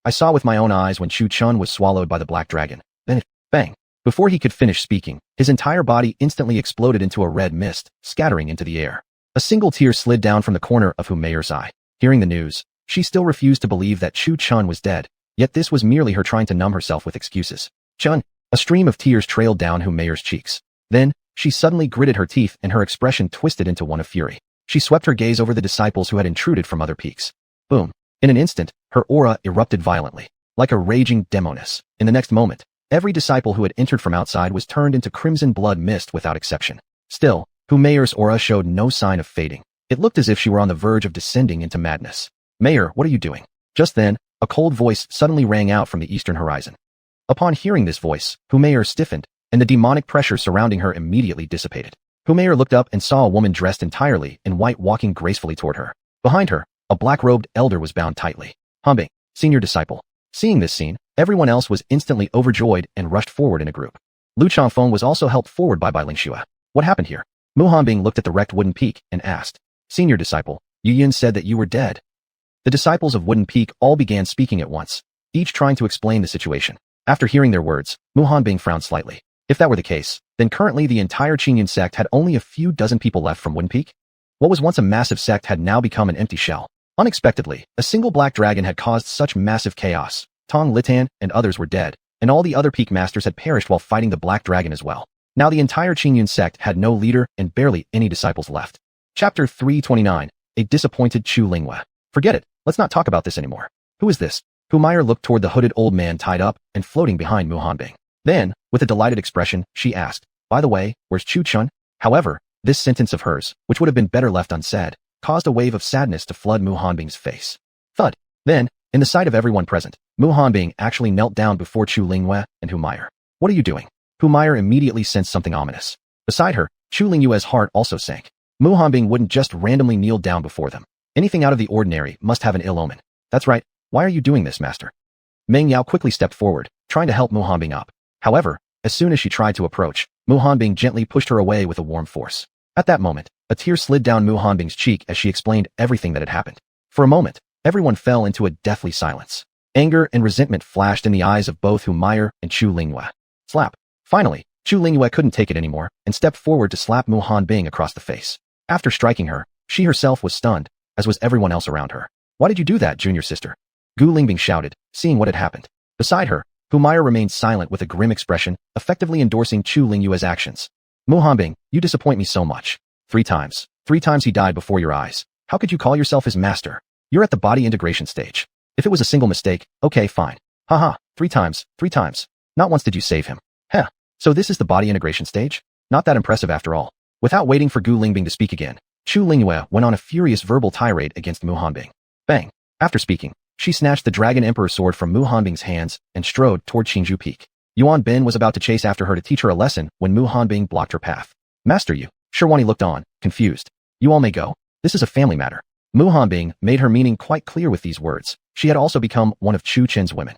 I saw with my own eyes when Chu Chun was swallowed by the black dragon. Then it, bang. Before he could finish speaking, his entire body instantly exploded into a red mist, scattering into the air. A single tear slid down from the corner of Hu Meier's eye. Hearing the news, she still refused to believe that Chu Chun was dead, yet this was merely her trying to numb herself with excuses. Chun! A stream of tears trailed down Hu Meier's cheeks. Then, she suddenly gritted her teeth and her expression twisted into one of fury. She swept her gaze over the disciples who had intruded from other peaks. Boom. In an instant, her aura erupted violently, like a raging demoness. In the next moment, every disciple who had entered from outside was turned into crimson blood mist without exception. Still, Hu Meier's aura showed no sign of fading. It looked as if she were on the verge of descending into madness. Meier, what are you doing? Just then, a cold voice suddenly rang out from the eastern horizon. Upon hearing this voice, Hu Meier stiffened, and the demonic pressure surrounding her immediately dissipated. Hu Meier looked up and saw a woman dressed entirely in white walking gracefully toward her. Behind her, a black-robed elder was bound tightly. Hanbing, senior disciple. Seeing this scene, everyone else was instantly overjoyed and rushed forward in a group. Lu Chongfeng was also helped forward by Bai Lingxue. What happened here? Mu Hanbing looked at the wrecked Wooden Peak and asked, Senior disciple, Yu Yun said that you were dead. The disciples of Wooden Peak all began speaking at once, each trying to explain the situation. After hearing their words, Mu Hanbing frowned slightly. If that were the case, then currently the entire Qingyun sect had only a few dozen people left from Wooden Peak. What was once a massive sect had now become an empty shell. Unexpectedly, a single black dragon had caused such massive chaos. Tong Litan and others were dead, and all the other peak masters had perished while fighting the black dragon as well. Now the entire Qingyun sect had no leader and barely any disciples left. Chapter 329, A Disappointed Chu Linghua. Forget it, let's not talk about this anymore. Who is this? Hu Meier looked toward the hooded old man tied up and floating behind Mu Hanbing. Then, with a delighted expression, she asked, By the way, where's Chu Chun? However, this sentence of hers, which would have been better left unsaid, caused a wave of sadness to flood Mu Hanbing's face. Thud. Then, in the sight of everyone present, Mu Hanbing actually knelt down before Chu Linghua and Hu Meier. What are you doing? Hu Meier immediately sensed something ominous. Beside her, Chu Linghua's heart also sank. Mu Hanbing wouldn't just randomly kneel down before them. Anything out of the ordinary must have an ill omen. That's right. Why are you doing this, master? Meng Yao quickly stepped forward, trying to help Mu Hanbing up. However, as soon as she tried to approach, Mu Hanbing gently pushed her away with a warm force. At that moment, a tear slid down Mu Hanbing's cheek as she explained everything that had happened. For a moment, everyone fell into a deathly silence. Anger and resentment flashed in the eyes of both Hu Meier and Chu Linghua. Slap. Finally, Chu Linghua couldn't take it anymore and stepped forward to slap Mu Hanbing across the face. After striking her, she herself was stunned, as was everyone else around her. Why did you do that, junior sister? Gu Lingbing shouted, seeing what had happened. Beside her, Hu Meier remained silent with a grim expression, effectively endorsing Chu Linghua's actions. Mu Hanbing, you disappoint me so much. 3 times. 3 times he died before your eyes. How could you call yourself his master? You're at the body integration stage. If it was a single mistake, okay, fine. Haha, 3 times, 3 times. Not once did you save him. Heh. So this is the body integration stage? Not that impressive after all. Without waiting for Gu Lingbing to speak again, Chu Lingyue went on a furious verbal tirade against Mu Hanbing. Bang. After speaking, she snatched the Dragon Emperor sword from Mu Hanbing's hands and strode toward Qingju Peak. Yuan Bin was about to chase after her to teach her a lesson when Mu Hanbing blocked her path. Master you. Shirwani looked on, confused. You all may go. This is a family matter. Mu Hanbing made her meaning quite clear with these words. She had also become one of Chu Chen's women.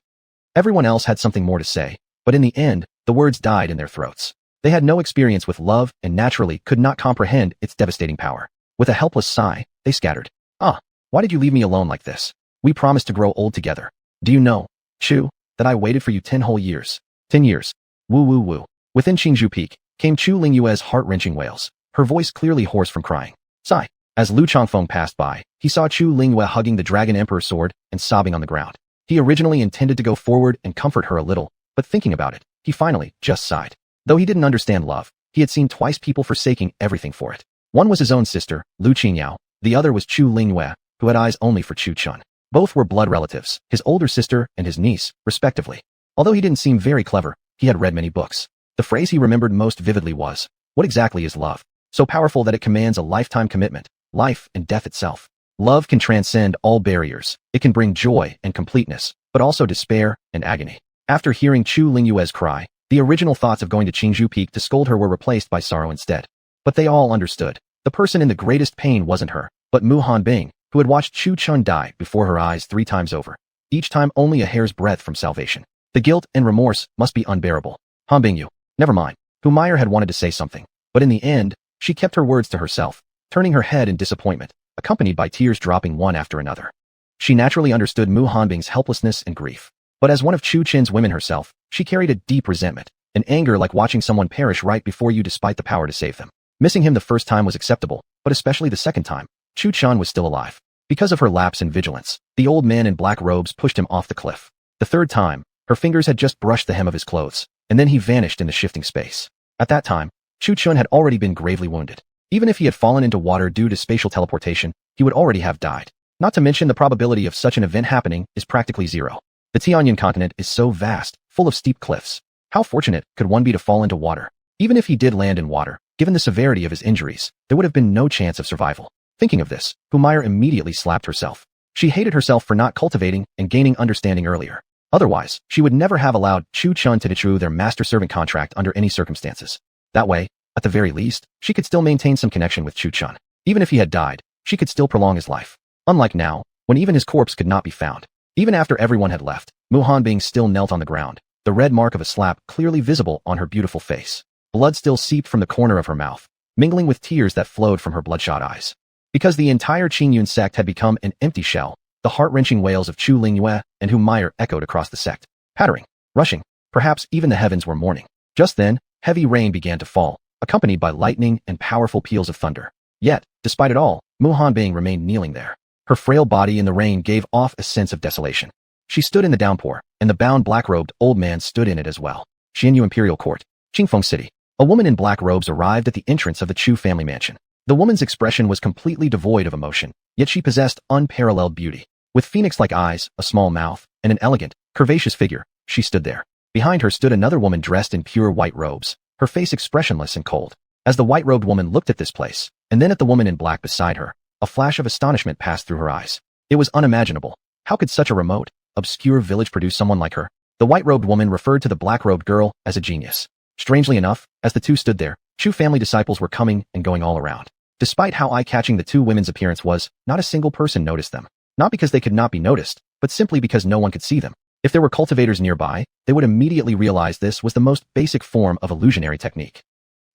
Everyone else had something more to say, but in the end, the words died in their throats. They had no experience with love and naturally could not comprehend its devastating power. With a helpless sigh, they scattered. Ah, why did you leave me alone like this? We promised to grow old together. Do you know, Chu, that I waited for you 10 whole years? 10 years. Woo woo woo. Within Qingju Peak came Chu Lingyue's heart-wrenching wails, her voice clearly hoarse from crying. Sigh. As Lu Chongfeng passed by, he saw Chu Lingyue hugging the Dragon Emperor sword and sobbing on the ground. He originally intended to go forward and comfort her a little, but thinking about it, he finally just sighed. Though he didn't understand love, he had seen twice people forsaking everything for it. One was his own sister, Lu Qingyao, the other was Chu Lingyue, who had eyes only for Chu Chun. Both were blood relatives, his older sister and his niece, respectively. Although he didn't seem very clever, he had read many books. The phrase he remembered most vividly was, what exactly is love? So powerful that it commands a lifetime commitment, life and death itself. Love can transcend all barriers. It can bring joy and completeness, but also despair and agony. After hearing Chu Lingyue's cry, the original thoughts of going to Qingju Peak to scold her were replaced by sorrow instead. But they all understood. The person in the greatest pain wasn't her, but Mu Hanbing, who had watched Chu Chun die before her eyes 3 times over. Each time only a hair's breadth from salvation. The guilt and remorse must be unbearable. Hanbing you. Never mind. Humayer had wanted to say something, but in the end, she kept her words to herself, turning her head in disappointment, accompanied by tears dropping one after another. She naturally understood Mu Hanbing's helplessness and grief. But as one of Chu Chen's women herself, she carried a deep resentment, an anger like watching someone perish right before you despite the power to save them. Missing him the first time was acceptable, but especially the second time, Chu Chun was still alive. Because of her lapse in vigilance, the old man in black robes pushed him off the cliff. The third time, her fingers had just brushed the hem of his clothes, and then he vanished in the shifting space. At that time, Chu Chun had already been gravely wounded. Even if he had fallen into water due to spatial teleportation, he would already have died. Not to mention the probability of such an event happening is practically zero. The Tianyan continent is so vast, full of steep cliffs. How fortunate could one be to fall into water? Even if he did land in water, given the severity of his injuries, there would have been no chance of survival. Thinking of this, Humayer immediately slapped herself. She hated herself for not cultivating and gaining understanding earlier. Otherwise, she would never have allowed Chu Chun to discharge their master-servant contract under any circumstances. That way, at the very least, she could still maintain some connection with Chu Chun. Even if he had died, she could still prolong his life. Unlike now, when even his corpse could not be found. Even after everyone had left, Mu Hanbing still knelt on the ground, the red mark of a slap clearly visible on her beautiful face. Blood still seeped from the corner of her mouth, mingling with tears that flowed from her bloodshot eyes. Because the entire Qingyun sect had become an empty shell, the heart-wrenching wails of Chu Lingyue and Humayer echoed across the sect, pattering, rushing, perhaps even the heavens were mourning. Just then, heavy rain began to fall, accompanied by lightning and powerful peals of thunder. Yet, despite it all, Mu Hanbing remained kneeling there. Her frail body in the rain gave off a sense of desolation. She stood in the downpour, and the bound black-robed old man stood in it as well. Xianyu Imperial Court, Qingfeng City. A woman in black robes arrived at the entrance of the Chu family mansion. The woman's expression was completely devoid of emotion, yet she possessed unparalleled beauty. With phoenix-like eyes, a small mouth, and an elegant, curvaceous figure, she stood there. Behind her stood another woman dressed in pure white robes, her face expressionless and cold. As the white-robed woman looked at this place, and then at the woman in black beside her, a flash of astonishment passed through her eyes. It was unimaginable. How could such a remote, obscure village produce someone like her? The white-robed woman referred to the black-robed girl as a genius. Strangely enough, as the two stood there, Chu family disciples were coming and going all around. Despite how eye-catching the two women's appearance was, not a single person noticed them. Not because they could not be noticed, but simply because no one could see them. If there were cultivators nearby, they would immediately realize this was the most basic form of illusionary technique.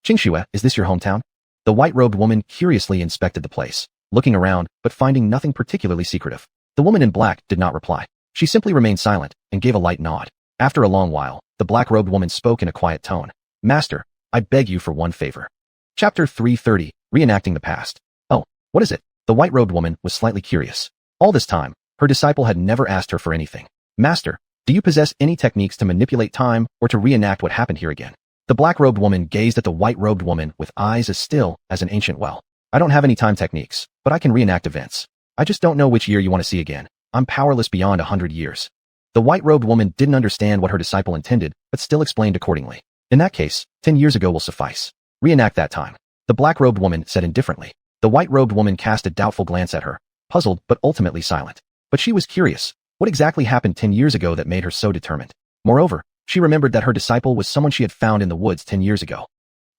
Qingxue, is this your hometown? The white-robed woman curiously inspected the place, looking around, but finding nothing particularly secretive. The woman in black did not reply. She simply remained silent and gave a light nod. After a long while, the black-robed woman spoke in a quiet tone. Master, I beg you for one favor. Chapter 330, Reenacting the Past. Oh, what is it? The white-robed woman was slightly curious. All this time, her disciple had never asked her for anything. Master, do you possess any techniques to manipulate time or to reenact what happened here again? The black-robed woman gazed at the white-robed woman with eyes as still as an ancient well. I don't have any time techniques, but I can reenact events. I just don't know which year you want to see again. I'm powerless beyond 100 years. The white-robed woman didn't understand what her disciple intended, but still explained accordingly. In that case, 10 years ago will suffice. Reenact that time. The black-robed woman said indifferently. The white-robed woman cast a doubtful glance at her, puzzled but ultimately silent. But she was curious. What exactly happened 10 years ago that made her so determined? Moreover, she remembered that her disciple was someone she had found in the woods 10 years ago.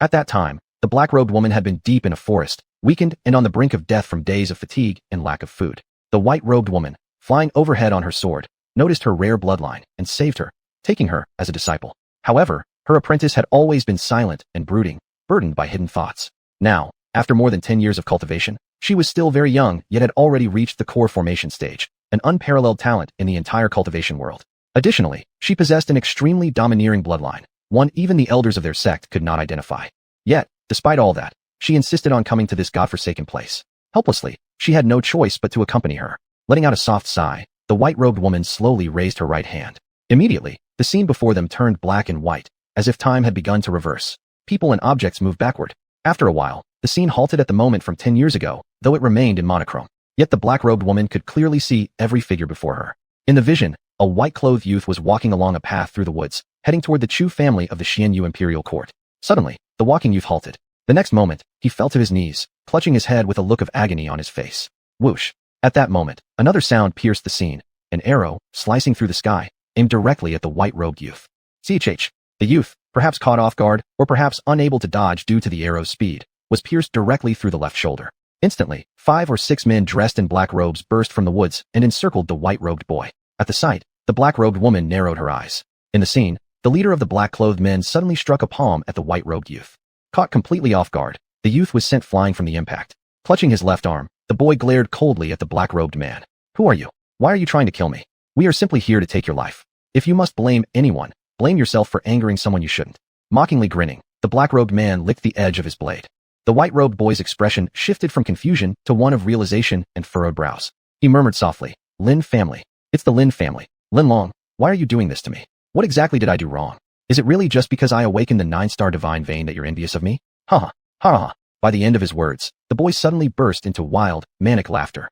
At that time, the black-robed woman had been deep in a forest, weakened and on the brink of death from days of fatigue and lack of food. The white-robed woman, flying overhead on her sword, noticed her rare bloodline and saved her, taking her as a disciple. However, her apprentice had always been silent and brooding, burdened by hidden thoughts. Now, after more than 10 years of cultivation, she was still very young yet had already reached the core formation stage, an unparalleled talent in the entire cultivation world. Additionally, she possessed an extremely domineering bloodline, one even the elders of their sect could not identify. Yet, despite all that, she insisted on coming to this godforsaken place. Helplessly, she had no choice but to accompany her. Letting out a soft sigh, the white-robed woman slowly raised her right hand. Immediately, the scene before them turned black and white, as if time had begun to reverse. People and objects moved backward. After a while, the scene halted at the moment from 10 years ago, though it remained in monochrome. Yet the black-robed woman could clearly see every figure before her. In the vision, a white-clothed youth was walking along a path through the woods, heading toward the Chu family of the Xianyu imperial court. Suddenly, the walking youth halted. The next moment, he fell to his knees, clutching his head with a look of agony on his face. Whoosh! At that moment, another sound pierced the scene. An arrow, slicing through the sky, aimed directly at the white-robed youth. CHH. The youth, perhaps caught off guard, or perhaps unable to dodge due to the arrow's speed, was pierced directly through the left shoulder. Instantly, 5 or 6 men dressed in black robes burst from the woods and encircled the white-robed boy. At the sight, the black-robed woman narrowed her eyes. In the scene, the leader of the black-clothed men suddenly struck a palm at the white-robed youth. Caught completely off guard, the youth was sent flying from the impact. Clutching his left arm, the boy glared coldly at the black-robed man. Who are you? Why are you trying to kill me? We are simply here to take your life. If you must blame anyone, blame yourself for angering someone you shouldn't. Mockingly grinning, the black-robed man licked the edge of his blade. The white-robed boy's expression shifted from confusion to one of realization and furrowed brows. He murmured softly, Lin family. It's the Lin family. Lin Long, why are you doing this to me? What exactly did I do wrong? Is it really just because I awakened the 9-star divine vein that you're envious of me? Ha ha, ha ha. By the end of his words, the boy suddenly burst into wild, manic laughter.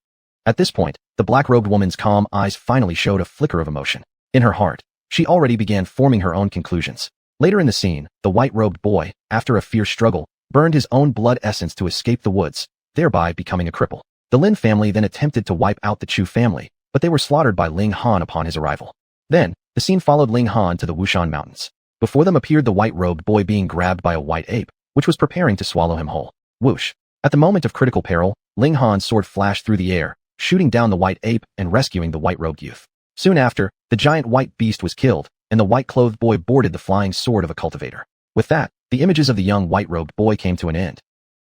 At this point, the black-robed woman's calm eyes finally showed a flicker of emotion. In her heart, she already began forming her own conclusions. Later in the scene, the white-robed boy, after a fierce struggle, burned his own blood essence to escape the woods, thereby becoming a cripple. The Lin family then attempted to wipe out the Chu family, but they were slaughtered by Ling Han upon his arrival. Then, the scene followed Ling Han to the Wushan Mountains. Before them appeared the white-robed boy being grabbed by a white ape, which was preparing to swallow him whole. Whoosh! At the moment of critical peril, Ling Han's sword flashed through the air, shooting down the white ape and rescuing the white-robed youth. Soon after, the giant white beast was killed, and the white-clothed boy boarded the flying sword of a cultivator. With that, the images of the young white-robed boy came to an end.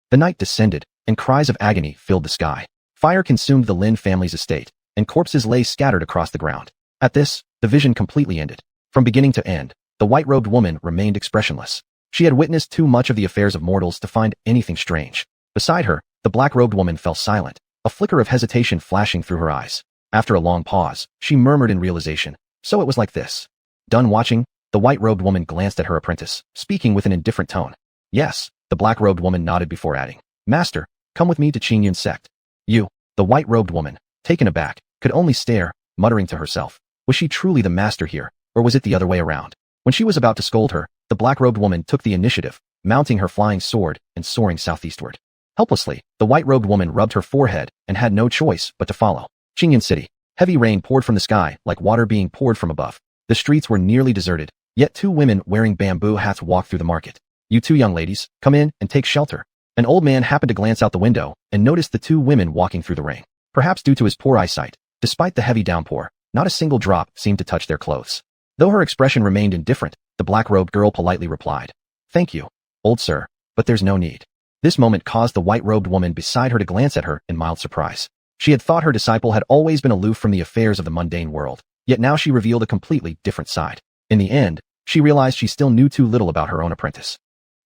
The night descended, and cries of agony filled the sky. Fire consumed the Lin family's estate, and corpses lay scattered across the ground. At this, the vision completely ended. From beginning to end, the white-robed woman remained expressionless. She had witnessed too much of the affairs of mortals to find anything strange. Beside her, the black-robed woman fell silent, a flicker of hesitation flashing through her eyes. After a long pause, she murmured in realization, so it was like this. Done watching, the white-robed woman glanced at her apprentice, speaking with an indifferent tone. Yes, the black-robed woman nodded before adding, Master, come with me to Qingyun sect. You, the white-robed woman, taken aback, could only stare, muttering to herself. Was she truly the master here, or was it the other way around? When she was about to scold her, the black-robed woman took the initiative, mounting her flying sword and soaring southeastward. Helplessly, the white-robed woman rubbed her forehead and had no choice but to follow. Qingyun City. Heavy rain poured from the sky like water being poured from above. The streets were nearly deserted, yet 2 women wearing bamboo hats walked through the market. You 2 young ladies, come in and take shelter. An old man happened to glance out the window and noticed the 2 women walking through the rain. Perhaps due to his poor eyesight, despite the heavy downpour, not a single drop seemed to touch their clothes. Though her expression remained indifferent, the black-robed girl politely replied, Thank you, old sir, but there's no need. This moment caused the white-robed woman beside her to glance at her in mild surprise. She had thought her disciple had always been aloof from the affairs of the mundane world, yet now she revealed a completely different side. In the end, she realized she still knew too little about her own apprentice.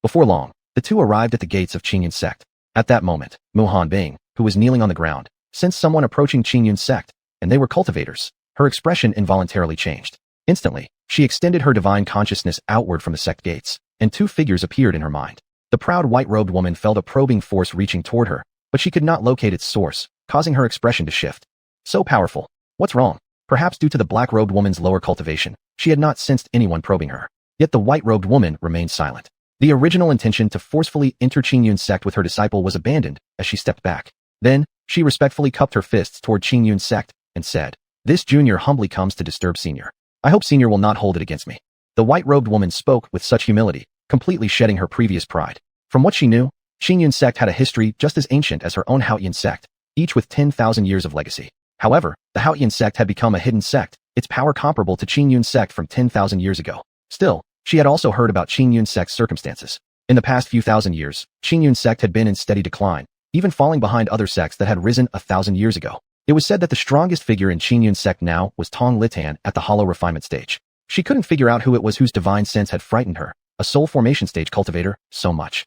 Before long, the 2 arrived at the gates of Qingyun sect. At that moment, Muhan Bing, who was kneeling on the ground, sensed someone approaching Qingyun sect, and they were cultivators. Her expression involuntarily changed. Instantly, she extended her divine consciousness outward from the sect gates. and two figures appeared in her mind. The proud white-robed woman felt a probing force reaching toward her, but she could not locate its source, causing her expression to shift. So powerful. What's wrong? Perhaps due to the black-robed woman's lower cultivation, she had not sensed anyone probing her. Yet the white-robed woman remained silent. The original intention to forcefully enter Qingyun's sect with her disciple was abandoned as she stepped back. Then, she respectfully cupped her fists toward Qingyun's sect and said, "This junior humbly comes to disturb senior. I hope senior will not hold it against me." The white-robed woman spoke with such humility, completely shedding her previous pride. From what she knew, Qingyun's sect had a history just as ancient as her own Haotian sect, each with 10,000 years of legacy. However, the Haotian sect had become a hidden sect, its power comparable to Qingyun's sect from 10,000 years ago. Still, she had also heard about Qingyun's sect's circumstances. In the past few thousand years, Qingyun's sect had been in steady decline, even falling behind other sects that had risen 1,000 years ago. It was said that the strongest figure in Qingyun's sect now was Tong Litan at the hollow refinement stage. She couldn't figure out who it was whose divine sense had frightened her, a soul formation stage cultivator, so much.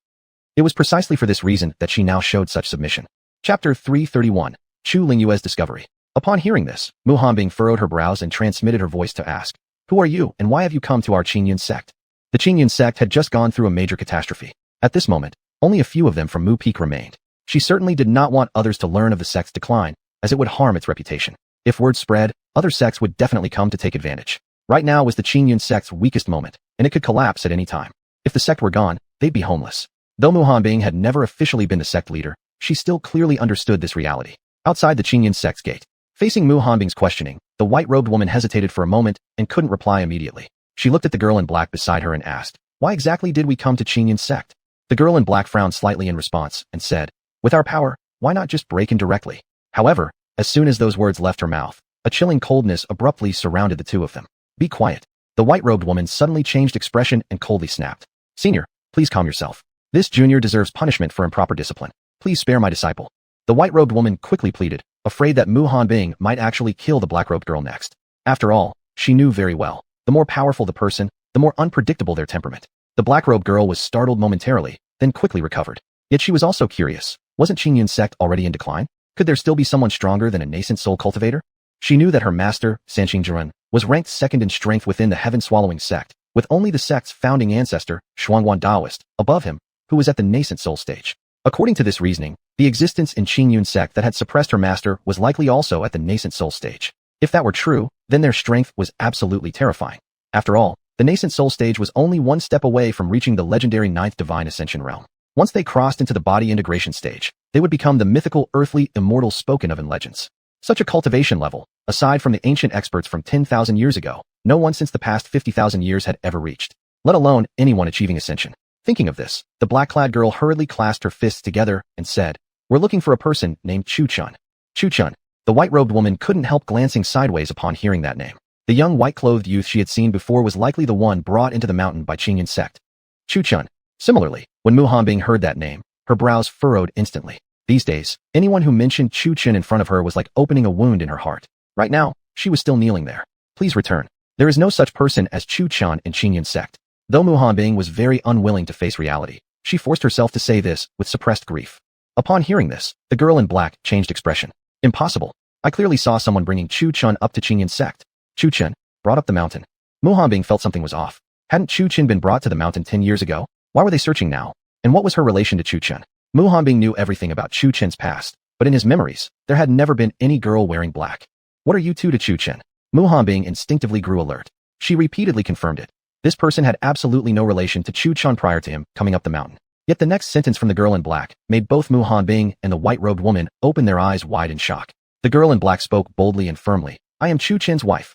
It was precisely for this reason that she now showed such submission. Chapter 331. Chu Lingyue's Discovery. Upon hearing this, Mu Hanbing furrowed her brows and transmitted her voice to ask, "Who are you and why have you come to our Qingyun sect?" The Qingyun sect had just gone through a major catastrophe. At this moment, only a few of them from Mu Peak remained. She certainly did not want others to learn of the sect's decline, as it would harm its reputation. If word spread, other sects would definitely come to take advantage. Right now was the Qingyun sect's weakest moment, and it could collapse at any time. If the sect were gone, they'd be homeless. Though Mu Hanbing had never officially been the sect leader, she still clearly understood this reality. Outside the Qingyun sect's gate, facing Mu Hanbing's questioning, the white-robed woman hesitated for a moment and couldn't reply immediately. She looked at the girl in black beside her and asked, "Why exactly did we come to Qingyun's sect?" The girl in black frowned slightly in response and said, "With our power, why not just break in directly?" However, as soon as those words left her mouth, a chilling coldness abruptly surrounded the two of them. "Be quiet." The white-robed woman suddenly changed expression and coldly snapped, "Senior, please calm yourself. This junior deserves punishment for improper discipline. Please spare my disciple." The white-robed woman quickly pleaded, afraid that Mu Hanbing might actually kill the black-robed girl next. After all, she knew very well, the more powerful the person, the more unpredictable their temperament. The black-robed girl was startled momentarily, then quickly recovered. Yet she was also curious. Wasn't Qingyun's sect already in decline? Could there still be someone stronger than a nascent soul cultivator? She knew that her master, Sanqing Zhuan, was ranked second in strength within the heaven-swallowing sect, with only the sect's founding ancestor, Shuangguan Daoist, above him, who was at the nascent soul stage. According to this reasoning, the existence in Qingyun's sect that had suppressed her master was likely also at the nascent soul stage. If that were true, then their strength was absolutely terrifying. After all, the nascent soul stage was only one step away from reaching the legendary ninth divine ascension realm. Once they crossed into the body integration stage, they would become the mythical, earthly, immortal spoken of in legends. Such a cultivation level, aside from the ancient experts from 10,000 years ago, no one since the past 50,000 years had ever reached, let alone anyone achieving ascension. Thinking of this, the black-clad girl hurriedly clasped her fists together and said, "We're looking for a person named Chu Chun." Chu Chun. The white-robed woman couldn't help glancing sideways upon hearing that name. The young white-clothed youth she had seen before was likely the one brought into the mountain by Qingyun's sect. Chu Chun. Similarly, when Mu Hanbing heard that name, her brows furrowed instantly. These days, anyone who mentioned Chu Chun in front of her was like opening a wound in her heart. Right now, she was still kneeling there. "Please return. There is no such person as Chu Chun in Qingyun's sect." Though Mu Hanbing was very unwilling to face reality, she forced herself to say this with suppressed grief. Upon hearing this, the girl in black changed expression. "Impossible. I clearly saw someone bringing Chu Chun up to Qingyun's sect." Chu Chun, brought up the mountain. Mu Hanbing felt something was off. Hadn't Chu Chun been brought to the mountain 10 years ago? Why were they searching now? And what was her relation to Chu Chun? Mu Hanbing knew everything about Chu Chun's past, but in his memories, there had never been any girl wearing black. "What are you two to Chu Chun?" Mu Hanbing instinctively grew alert. She repeatedly confirmed it. This person had absolutely no relation to Chu Chun prior to him coming up the mountain. Yet the next sentence from the girl in black made both Mu Hanbing and the white-robed woman open their eyes wide in shock. The girl in black spoke boldly and firmly, "I am Chu Chun's wife."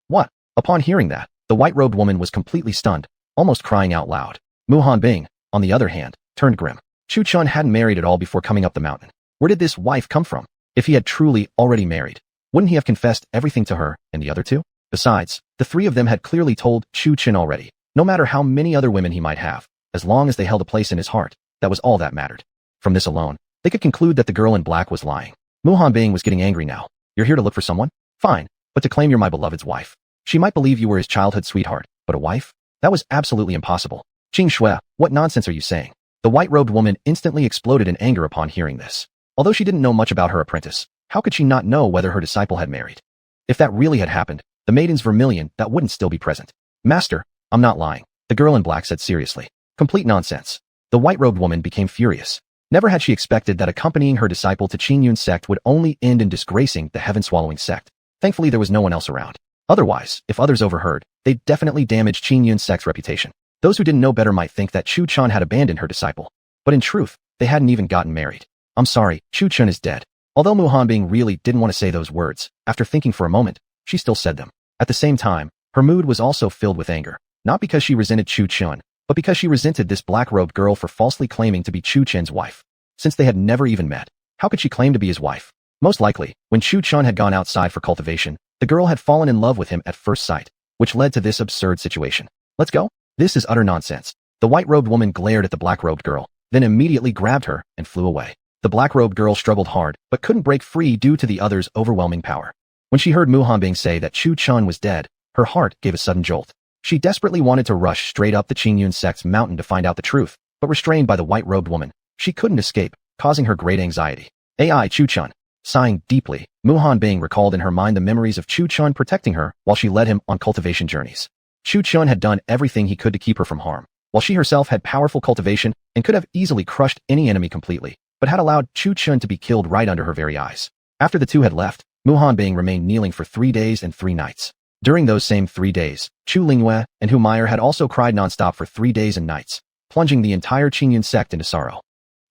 "What?" Upon hearing that, the white-robed woman was completely stunned, almost crying out loud. Mu Hanbing, on the other hand, turned grim. Chu Chun hadn't married at all before coming up the mountain. Where did this wife come from? If he had truly already married, wouldn't he have confessed everything to her and the other two? Besides, the three of them had clearly told Chu Chun already. No matter how many other women he might have, as long as they held a place in his heart, that was all that mattered. From this alone, they could conclude that the girl in black was lying. Mu Hanbing was getting angry now. "You're here to look for someone? Fine, but to claim you're my beloved's wife. She might believe you were his childhood sweetheart, but a wife? That was absolutely impossible. Qing Shui, what nonsense are you saying?" The white-robed woman instantly exploded in anger upon hearing this. Although she didn't know much about her apprentice, how could she not know whether her disciple had married? If that really had happened, the maiden's vermilion that wouldn't still be present. "Master, I'm not lying," the girl in black said seriously. Complete nonsense. The white-robed woman became furious. Never had she expected that accompanying her disciple to Qingyun's sect would only end in disgracing the heaven-swallowing sect. Thankfully, there was no one else around. Otherwise, if others overheard, they'd definitely damage Qingyun's sect's reputation. Those who didn't know better might think that Chu Chun had abandoned her disciple. But in truth, they hadn't even gotten married. I'm sorry, Chu Chun is dead. Although Mu Hanbing really didn't want to say those words, after thinking for a moment, she still said them. At the same time, her mood was also filled with anger. Not because she resented Chu Chun, but because she resented this black-robed girl for falsely claiming to be Chu Chen's wife. Since they had never even met, how could she claim to be his wife? Most likely, when Chu Chun had gone outside for cultivation, the girl had fallen in love with him at first sight, which led to this absurd situation. Let's go? This is utter nonsense. The white-robed woman glared at the black-robed girl, then immediately grabbed her and flew away. The black-robed girl struggled hard, but couldn't break free due to the other's overwhelming power. When she heard Mu Hanbing say that Chu Chun was dead, her heart gave a sudden jolt. She desperately wanted to rush straight up the Qingyun sect's mountain to find out the truth, but restrained by the white-robed woman, she couldn't escape, causing her great anxiety. AI Chu Chun. Sighing deeply, Mu Hanbing recalled in her mind the memories of Chu Chun protecting her while she led him on cultivation journeys. Chu Chun had done everything he could to keep her from harm, while she herself had powerful cultivation and could have easily crushed any enemy completely, but had allowed Chu Chun to be killed right under her very eyes. After the two had left, Mu Hanbing remained kneeling for 3 days and 3 nights. During those same 3 days, Chu Lingyue and Hu Meyer had also cried nonstop for 3 days and nights, plunging the entire Qingyun sect into sorrow.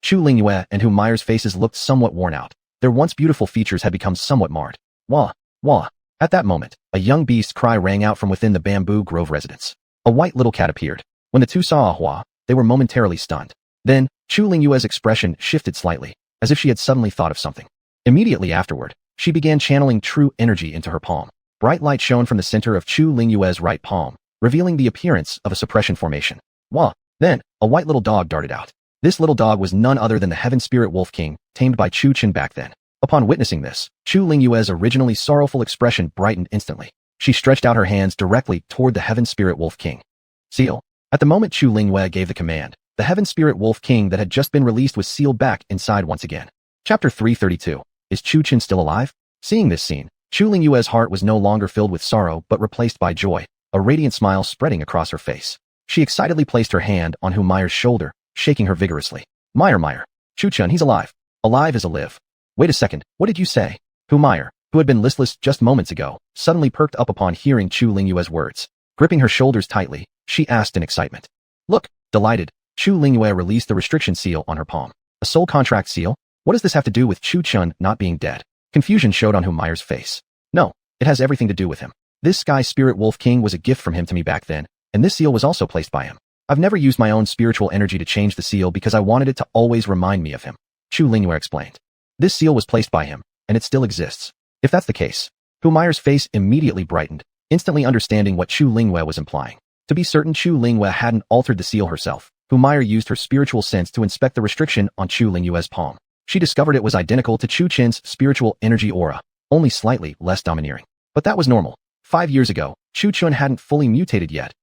Chu Lingyue and Hu Meyer's faces looked somewhat worn out. Their once beautiful features had become somewhat marred. Wah, wah. At that moment, a young beast's cry rang out from within the bamboo grove residence. A white little cat appeared. When the two saw Ahua, they were momentarily stunned. Then, Chu Lingyue's expression shifted slightly, as if she had suddenly thought of something. Immediately afterward, she began channeling true energy into her palm. Bright light shone from the center of Chu Lingyue's right palm, revealing the appearance of a suppression formation. Wah! Then, a white little dog darted out. This little dog was none other than the Heaven Spirit Wolf King, tamed by Chu Chen back then. Upon witnessing this, Chu Lingyue's originally sorrowful expression brightened instantly. She stretched out her hands directly toward the Heaven Spirit Wolf King. Seal. At the moment Chu Lingyue gave the command, the Heaven Spirit Wolf King that had just been released was sealed back inside once again. Chapter 332. Is Chu Chen still alive? Seeing this scene, Chu Lingyue's heart was no longer filled with sorrow but replaced by joy, a radiant smile spreading across her face. She excitedly placed her hand on Hu Meyer's shoulder, shaking her vigorously. Meyer. Chu Chen, he's alive. Alive as a live. Wait a second, what did you say? Hu Meyer, who had been listless just moments ago, suddenly perked up upon hearing Chu Lingyue's words. Gripping her shoulders tightly, she asked in excitement. Look, delighted, Chu Lingyue released the restriction seal on her palm. A soul contract seal? What does this have to do with Chu Chen not being dead? Confusion showed on Hu Meyer's face. No, it has everything to do with him. This Sky Spirit Wolf King was a gift from him to me back then, and this seal was also placed by him. I've never used my own spiritual energy to change the seal because I wanted it to always remind me of him, Chu Lingyue explained. This seal was placed by him, and it still exists. If that's the case, Hu Meyer's face immediately brightened, instantly understanding what Chu Lingyue was implying. To be certain Chu Lingyue hadn't altered the seal herself, Hu Meyer used her spiritual sense to inspect the restriction on Chu Lingyue's palm. She discovered it was identical to Chu Chen's spiritual energy aura, only slightly less domineering. But that was normal. 5 years ago, Chu Chen hadn't fully mutated yet,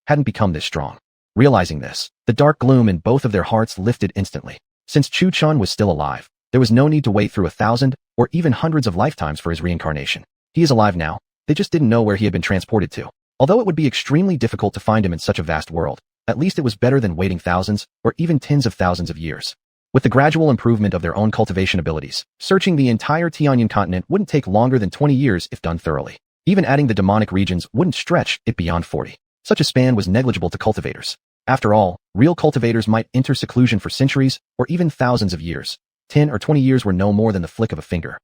hadn't become this strong. Realizing this, the dark gloom in both of their hearts lifted instantly. Since Chu Chen was still alive, there was no need to wait through 1,000 or even hundreds of lifetimes for his reincarnation. He is alive now, they just didn't know where he had been transported to. Although it would be extremely difficult to find him in such a vast world, at least it was better than waiting thousands or even tens of thousands of years. With the gradual improvement of their own cultivation abilities, searching the entire Tianyan continent wouldn't take longer than 20 years if done thoroughly. Even adding the demonic regions wouldn't stretch it beyond 40. Such a span was negligible to cultivators. After all, real cultivators might enter seclusion for centuries or even thousands of years. 10 or 20 years were no more than the flick of a finger.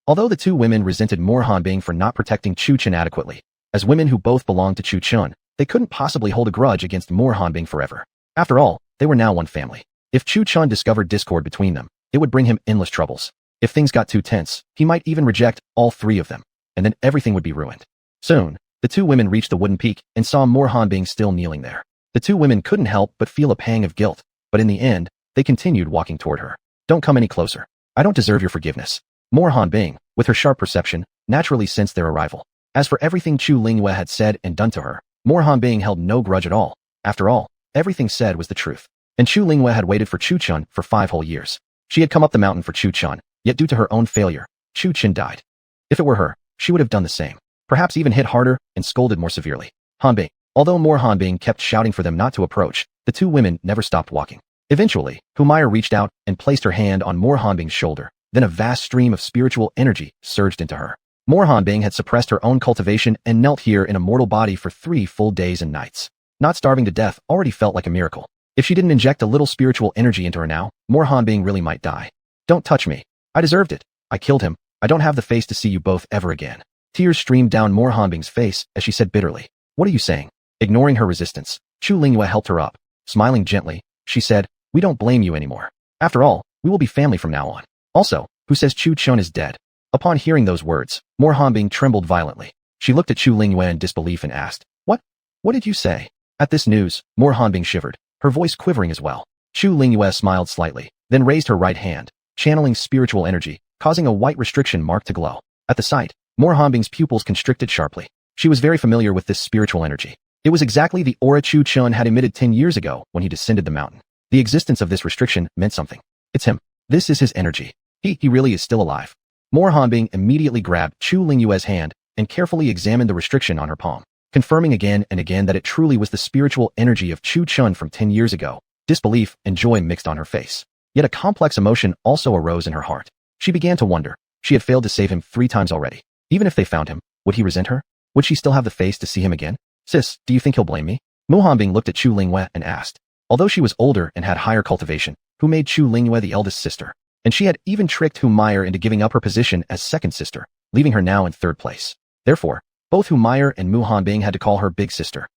Although the two women resented Mu Hanbing for not protecting Chu Chen adequately, as women who both belonged to Chu Chen, they couldn't possibly hold a grudge against Mu Hanbing forever. After all, they were now one family. If Chu Chen discovered discord between them, it would bring him endless troubles. If things got too tense, he might even reject all 3 of them, and then everything would be ruined. Soon, the two women reached the wooden peak and saw Mu Hanbing still kneeling there. The two women couldn't help but feel a pang of guilt, but in the end, they continued walking toward her. Don't come any closer. I don't deserve your forgiveness. Mu Hanbing, with her sharp perception, naturally sensed their arrival. As for everything Chu Lingyue had said and done to her, Mu Hanbing held no grudge at all. After all, everything said was the truth. And Chu Lingyue had waited for Chu Chen for 5 whole years. She had come up the mountain for Chu Chen, yet due to her own failure, Chu Chen died. If it were her, she would have done the same. Perhaps even hit harder and scolded more severely. Hanbing. Although Mu Hanbing kept shouting for them not to approach, The two women never stopped walking. Eventually, Humire reached out and placed her hand on Morhanbing's shoulder. Then a vast stream of spiritual energy surged into her. Morhanbing had suppressed her own cultivation and knelt here in a mortal body for 3 full days and nights. Not starving to death already felt like a miracle. If she didn't inject a little spiritual energy into her now, Morhanbing really might die. Don't touch me. I deserved it. I killed him. I don't have the face to see you both ever again. Tears streamed down Morhanbing's face as she said bitterly, "What are you saying?" Ignoring her resistance, Chu Lingyue helped her up. Smiling gently, she said, "We don't blame you anymore. After all, we will be family from now on. Also, who says Chu Chun is dead?" Upon hearing those words, Morhanbing trembled violently. She looked at Chu Lingyue in disbelief and asked, "What? What did you say?" At this news, Morhanbing shivered, her voice quivering as well. Chu Lingyue smiled slightly, then raised her right hand, channeling spiritual energy, causing a white restriction mark to glow. At the sight, Morhanbing's pupils constricted sharply. She was very familiar with this spiritual energy. It was exactly the aura Chu Chun had emitted 10 years ago when he descended the mountain. The existence of this restriction meant something. It's him. This is his energy. He really is still alive. Morhanbing immediately grabbed Chu Lingyue's hand and carefully examined the restriction on her palm, confirming again and again that it truly was the spiritual energy of Chu Chun from 10 years ago. Disbelief and joy mixed on her face. Yet a complex emotion also arose in her heart. She began to wonder. She had failed to save him 3 times already. Even if they found him, would he resent her? Would she still have the face to see him again? "Sis, do you think he'll blame me?" Morhanbing looked at Chu Lingyue and asked. Although she was older and had higher cultivation, who made Chu Lingyue the eldest sister? And she had even tricked Humire into giving up her position as second sister, leaving her now in 3rd place. Therefore, both Humire and Morhanbing had to call her big sister.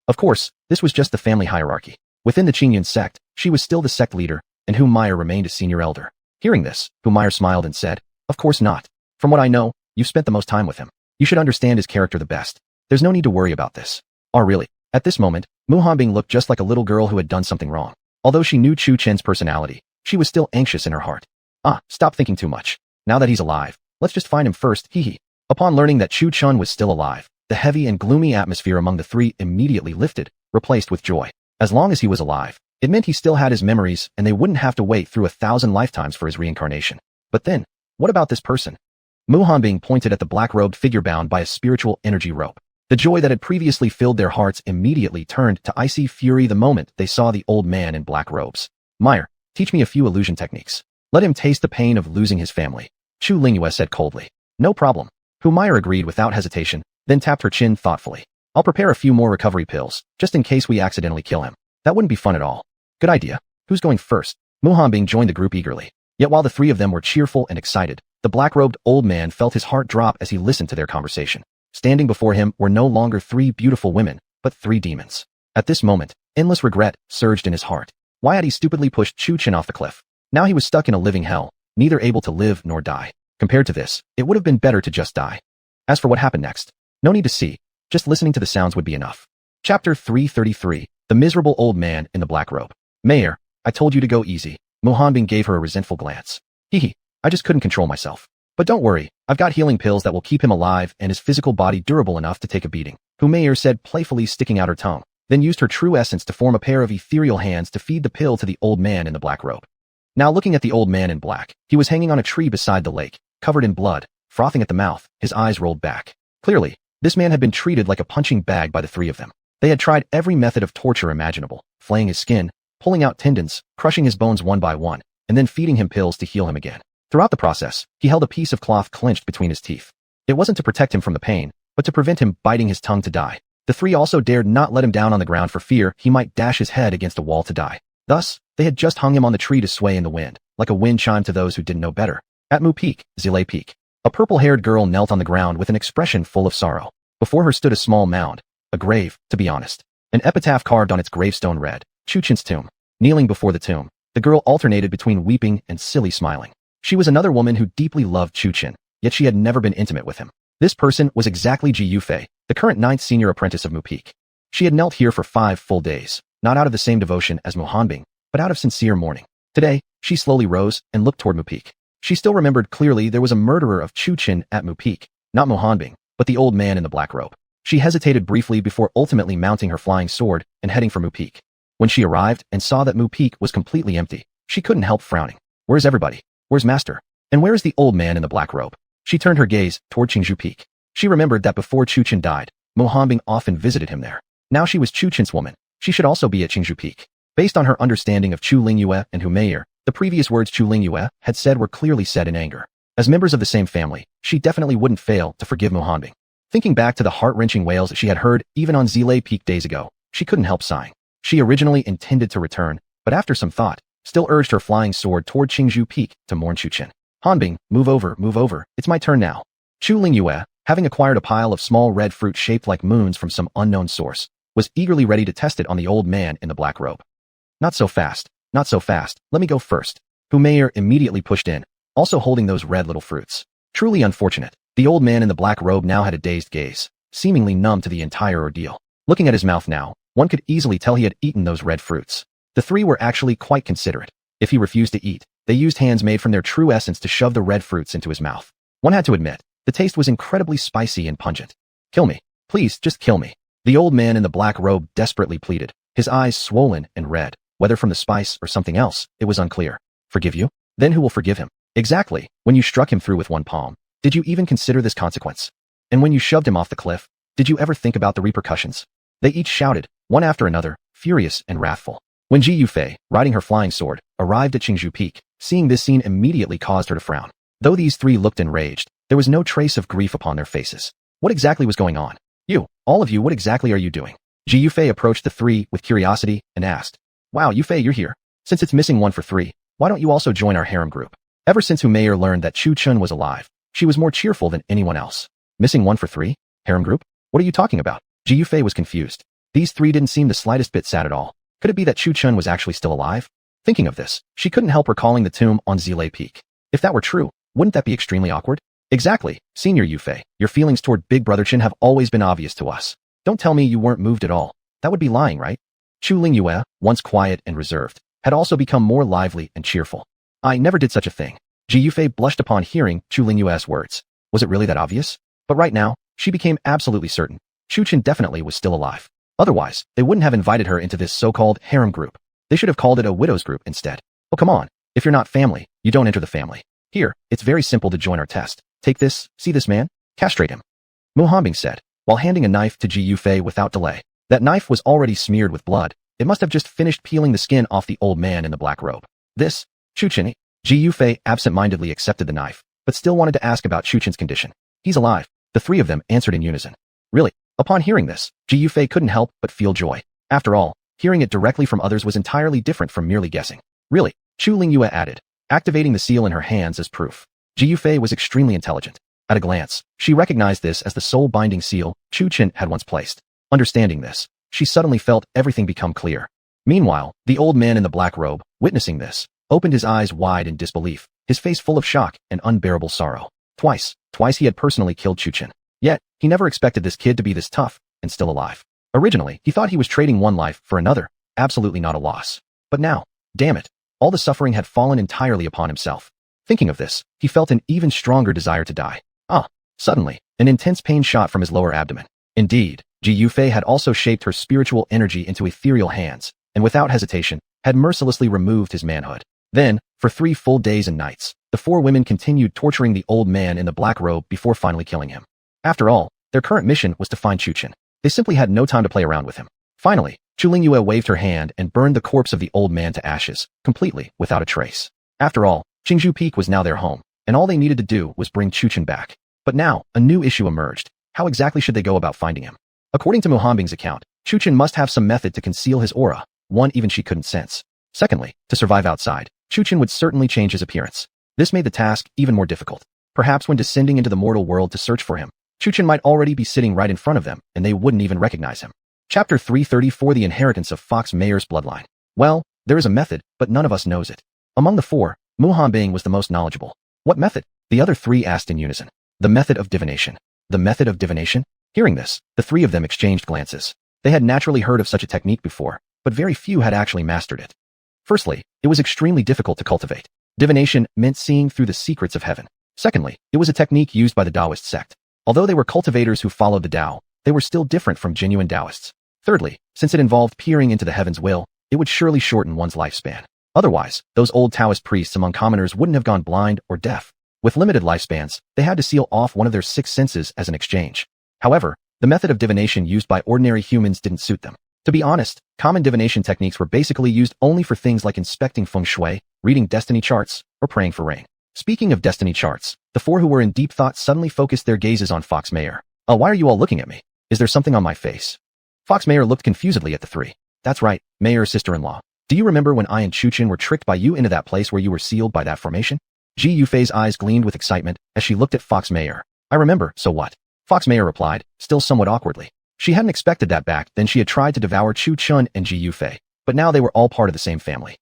Of course, this was just the family hierarchy. Within the Qingyun sect, she was still the sect leader, and Humire remained a senior elder. Hearing this, Humire smiled and said, "Of course not. From what I know, you've spent the most time with him. You should understand his character the best. There's no need to worry about this." "Oh really?" At this moment, Morhanbing looked just like a little girl who had done something wrong. Although she knew Chu Chen's personality, she was still anxious in her heart. Stop thinking too much. Now that he's alive, let's just find him first, hee. Upon learning that Chu Chun was still alive, the heavy and gloomy atmosphere among the 3 immediately lifted, replaced with joy. As long as he was alive, it meant he still had his memories and they wouldn't have to wait through 1,000 lifetimes for his reincarnation. But then, what about this person? Morhanbing pointed at the black-robed figure bound by a spiritual energy rope. The joy that had previously filled their hearts immediately turned to icy fury the moment they saw the old man in black robes. "Meyer, teach me a few illusion techniques. Let him taste the pain of losing his family," Chu Lingyue said coldly. "No problem." Humire agreed without hesitation, then tapped her chin thoughtfully. "I'll prepare a few more recovery pills, just in case we accidentally kill him. That wouldn't be fun at all." "Good idea. Who's going first?" Morhanbing joined the group eagerly. Yet while the 3 of them were cheerful and excited, the black-robed old man felt his heart drop as he listened to their conversation. Standing before him were no longer 3 beautiful women, but 3 demons. At this moment, endless regret surged in his heart. Why had he stupidly pushed Chu Chen off the cliff? Now he was stuck in a living hell, neither able to live nor die. Compared to this, it would have been better to just die. As for what happened next, no need to see, just listening to the sounds would be enough. Chapter 333, The Miserable Old Man in the Black Robe. "Mayor, I told you to go easy." Morhanbing gave her a resentful glance. I just couldn't control myself. But don't worry, I've got healing pills that will keep him alive and his physical body durable enough to take a beating," Humire said playfully, sticking out her tongue, then used her true essence to form a pair of ethereal hands to feed the pill to the old man in the black robe. Now looking at the old man in black, he was hanging on a tree beside the lake, covered in blood, frothing at the mouth, his eyes rolled back. Clearly, this man had been treated like a punching bag by the 3 of them. They had tried every method of torture imaginable, flaying his skin, pulling out tendons, crushing his bones one by one, and then feeding him pills to heal him again. Throughout the process, he held a piece of cloth clenched between his teeth. It wasn't to protect him from the pain, but to prevent him biting his tongue to die. The 3 also dared not let him down on the ground for fear he might dash his head against a wall to die. Thus, they had just hung him on the tree to sway in the wind, like a wind chime to those who didn't know better. At Mu Peak, Zile Peak, a purple-haired girl knelt on the ground with an expression full of sorrow. Before her stood a small mound, a grave, to be honest. An epitaph carved on its gravestone read, "Chu Chen's tomb." Kneeling before the tomb, the girl alternated between weeping and silly smiling. She was another woman who deeply loved Chu Chen, yet she had never been intimate with him. This person was exactly Ji Yufei, the current 9th senior apprentice of Mu Peak. She had knelt here for 5 full days, not out of the same devotion as Morhanbing, but out of sincere mourning. Today, she slowly rose and looked toward Mu Peak. She still remembered clearly there was a murderer of Chu Chen at Mu Peak, not Morhanbing, but the old man in the black robe. She hesitated briefly before ultimately mounting her flying sword and heading for Mu Peak. When she arrived and saw that Mu Peak was completely empty, she couldn't help frowning. Where's everybody? Where's Master? And where's the old man in the black robe? She turned her gaze toward Qingzhou Peak. She remembered that before Chu Chen died, Morhanbing often visited him there. Now she was Chu Chen's woman. She should also be at Qingzhou Peak. Based on her understanding of Chu Lingyue and Humiliation, the previous words Chu Lingyue had said were clearly said in anger. As members of the same family, she definitely wouldn't fail to forgive Muhanbing. Thinking back to the heart-wrenching wails she had heard even on Exiled Peak days ago, she couldn't help sighing. She originally intended to return, but after some thought, still urged her flying sword toward Qingzhou Peak to mourn Chuchen. Hanbing, move over, it's my turn now. Chu Lingyue, having acquired a pile of small red fruit shaped like moons from some unknown source, was eagerly ready to test it on the old man in the black robe. Not so fast, let me go first. Humiliation immediately pushed in, also holding those red little fruits. Truly unfortunate, the old man in the black robe now had a dazed gaze, seemingly numb to the entire ordeal. Looking at his mouth now, one could easily tell he had eaten those red fruits. The three were actually quite considerate. If he refused to eat, they used hands made from their true essence to shove the red fruits into his mouth. One had to admit, the taste was incredibly spicy and pungent. Kill me. Please, just kill me. The old man in the black robe desperately pleaded, his eyes swollen and red. Whether from the spice or something else, it was unclear. Forgive you? Then who will forgive him? Exactly, when you struck him through with one palm, did you even consider this consequence? And when you shoved him off the cliff, did you ever think about the repercussions? They each shouted, one after another, furious and wrathful. When Ji Yufei, riding her flying sword, arrived at Qingzhou Peak, seeing this scene immediately caused her to frown. Though these three looked enraged, there was no trace of grief upon their faces. What exactly was going on? You, all of you, what exactly are you doing? Ji Yufei approached the three with curiosity and asked, Wow, Yufei, you're here. Since it's missing one for three, why don't you also join our harem group? Ever since Humiliation learned that Chu Chun was alive, she was more cheerful than anyone else. Missing one for three? Harem group? What are you talking about? Ji Yufei was confused. These three didn't seem the slightest bit sad at all. Could it be that Chu Chun was actually still alive? Thinking of this, she couldn't help recalling the tomb on Exiled Peak. If that were true, wouldn't that be extremely awkward? Exactly, Senior Yufei, your feelings toward Big Brother Chen have always been obvious to us. Don't tell me you weren't moved at all. That would be lying, right? Chu Lingyue, once quiet and reserved, had also become more lively and cheerful. I never did such a thing. Ji Yufei blushed upon hearing Chu Lingyue's words. Was it really that obvious? But right now, she became absolutely certain. Chu Chen definitely was still alive. Otherwise, they wouldn't have invited her into this so-called harem group. They should have called it a widow's group instead. Oh, come on. If you're not family, you don't enter the family. Here, it's very simple to join our test. Take this, see this man? Castrate him. Muhanbing said, while handing a knife to Ji Yufei without delay. That knife was already smeared with blood. It must have just finished peeling the skin off the old man in the black robe. This, Chu Chen. Ji Yufei absent-mindedly accepted the knife, but still wanted to ask about Chu Chen's condition. He's alive. The three of them answered in unison. Really? Upon hearing this, Ji Yufei couldn't help but feel joy. After all, hearing it directly from others was entirely different from merely guessing. Really? Chu Lingyue added, activating the seal in her hands as proof. Ji Yufei was extremely intelligent. At a glance, she recognized this as the soul-binding seal Chu Chen had once placed. Understanding this, she suddenly felt everything become clear. Meanwhile, the old man in the black robe, witnessing this, opened his eyes wide in disbelief, his face full of shock and unbearable sorrow. Twice he had personally killed Chu Chen. Yet, he never expected this kid to be this tough and still alive. Originally, he thought he was trading one life for another, absolutely not a loss. But now, damn it, all the suffering had fallen entirely upon himself. Thinking of this, he felt an even stronger desire to die. Suddenly, an intense pain shot from his lower abdomen. Indeed, Ji Yufei had also shaped her spiritual energy into ethereal hands, and without hesitation, had mercilessly removed his manhood. Then, for 3 full days and nights, the 4 women continued torturing the old man in the black robe before finally killing him. After all, their current mission was to find Chu Chen. They simply had no time to play around with him. Finally, Chu Lingyue waved her hand and burned the corpse of the old man to ashes, completely without a trace. After all, Qingzhou Peak was now their home, and all they needed to do was bring Chu Chen back. But now, a new issue emerged. How exactly should they go about finding him? According to Muhanbing's account, Chu Chen must have some method to conceal his aura, one even she couldn't sense. Secondly, to survive outside, Chu Chen would certainly change his appearance. This made the task even more difficult. Perhaps when descending into the mortal world to search for him, Chu Chen might already be sitting right in front of them, and they wouldn't even recognize him. Chapter 334: The Inheritance of Fox Mayer's Bloodline. Well, there is a method, but none of us knows it. Among the 4, Muhanbing was the most knowledgeable. What method? The other 3 asked in unison. The method of divination. The method of divination? Hearing this, the 3 of them exchanged glances. They had naturally heard of such a technique before, but very few had actually mastered it. Firstly, it was extremely difficult to cultivate. Divination meant seeing through the secrets of heaven. Secondly, it was a technique used by the Taoist sect. Although they were cultivators who followed the Tao, they were still different from genuine Taoists. Thirdly, since it involved peering into the heaven's will, it would surely shorten one's lifespan. Otherwise, those old Taoist priests among commoners wouldn't have gone blind or deaf. With limited lifespans, they had to seal off one of their 6 senses as an exchange. However, the method of divination used by ordinary humans didn't suit them. To be honest, common divination techniques were basically used only for things like inspecting feng shui, reading destiny charts, or praying for rain. Speaking of destiny charts, the four who were in deep thought suddenly focused their gazes on Fox Mayer. Oh, why are you all looking at me? Is there something on my face? Fox Mayer looked confusedly at the three. That's right, Mayer's sister-in-law. Do you remember when I and Chuchen were tricked by you into that place where you were sealed by that formation? Ji Yufei's eyes gleamed with excitement as she looked at Fox Mayer. I remember, so what? Fox Mayer replied, still somewhat awkwardly. She hadn't expected that back then she had tried to devour Chu Chun and Ji Yufei, but now they were all part of the same family.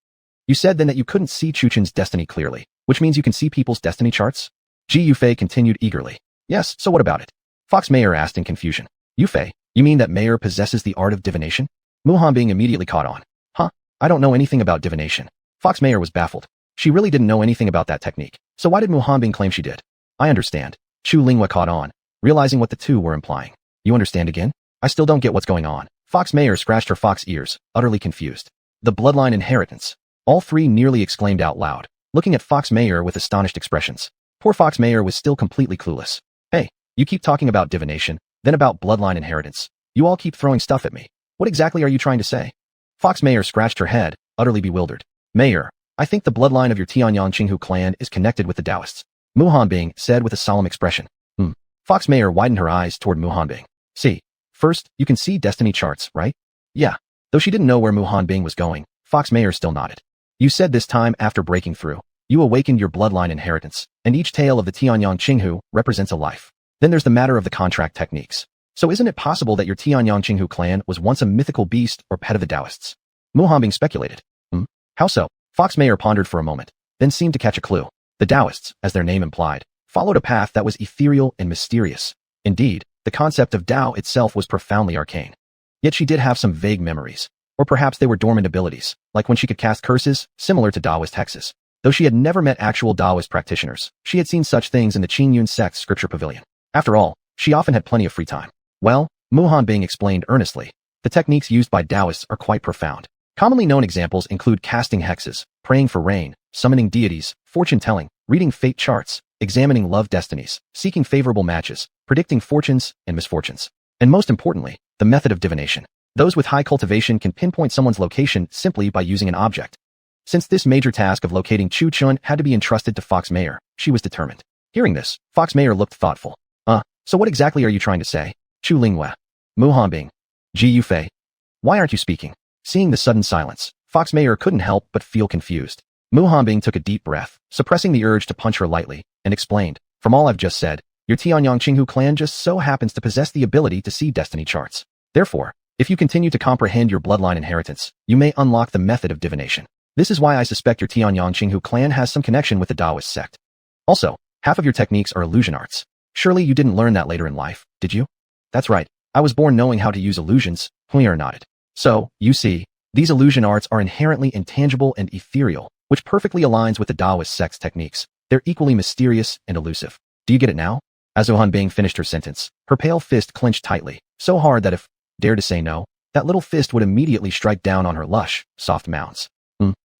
You said then that you couldn't see Chuchen's destiny clearly, which means you can see people's destiny charts? Ji Yufei continued eagerly. Yes, so what about it? Fox Mayer asked in confusion. Yufei, you mean that Mayer possesses the art of divination? Mu Hanbing immediately caught on. Huh? I don't know anything about divination. Fox Mayer was baffled. She really didn't know anything about that technique, so why did Mu Hanbing claim she did? I understand. Chu Linghua caught on, realizing what the two were implying. You understand again? I still don't get what's going on. Fox Mayer scratched her fox ears, utterly confused. The bloodline inheritance. All three nearly exclaimed out loud, looking at Fox Mayer with astonished expressions. Poor Fox Mayer was still completely clueless. Hey, you keep talking about divination, then about bloodline inheritance. You all keep throwing stuff at me. What exactly are you trying to say? Fox Mayer scratched her head, utterly bewildered. Mayer, I think the bloodline of your Tianyang Qinghu clan is connected with the Taoists. Mu Hanbing said with a solemn expression. Fox Mayer widened her eyes toward Mu Hanbing. See, first, you can see destiny charts, right? Yeah. Though she didn't know where Mu Hanbing was going, Fox Mayer still nodded. You said this time after breaking through, you awakened your bloodline inheritance, and each tale of the Tianyang Qinghu represents a life. Then there's the matter of the contract techniques. So isn't it possible that your Tianyang Qinghu clan was once a mythical beast or pet of the Taoists? Mu Hanbing speculated. How so? Fox Mayer pondered for a moment, then seemed to catch a clue. The Taoists, as their name implied, followed a path that was ethereal and mysterious. Indeed, the concept of Tao itself was profoundly arcane. Yet she did have some vague memories. Or perhaps they were dormant abilities, like when she could cast curses, similar to Taoist hexes. Though she had never met actual Taoist practitioners, she had seen such things in the Qingyun sect's scripture pavilion. After all, she often had plenty of free time. Well, Mu Hanbing explained earnestly, the techniques used by Taoists are quite profound. Commonly known examples include casting hexes, praying for rain, summoning deities, fortune-telling, reading fate charts, examining love destinies, seeking favorable matches, predicting fortunes and misfortunes. And most importantly, the method of divination. Those with high cultivation can pinpoint someone's location simply by using an object. Since this major task of locating Chu Chun had to be entrusted to Fox Mayer, she was determined. Hearing this, Fox Mayer looked thoughtful. So what exactly are you trying to say? Chu Linghua. Mu Hanbing. Ji Yufei. Why aren't you speaking? Seeing the sudden silence, Fox Mayer couldn't help but feel confused. Mu Hanbing took a deep breath, suppressing the urge to punch her lightly, and explained, from all I've just said, your Tianyang Qinghu clan just so happens to possess the ability to see destiny charts. Therefore, if you continue to comprehend your bloodline inheritance, you may unlock the method of divination. This is why I suspect your Tianyang Qinghu clan has some connection with the Taoist sect. Also, half of your techniques are illusion arts. Surely you didn't learn that later in life, did you? That's right. I was born knowing how to use illusions, Huyer nodded. So, you see, these illusion arts are inherently intangible and ethereal, which perfectly aligns with the Taoist sect's techniques. They're equally mysterious and elusive. Do you get it now? As Hanbing finished her sentence, her pale fist clenched tightly, so hard that if dared to say no, that little fist would immediately strike down on her lush, soft mounds.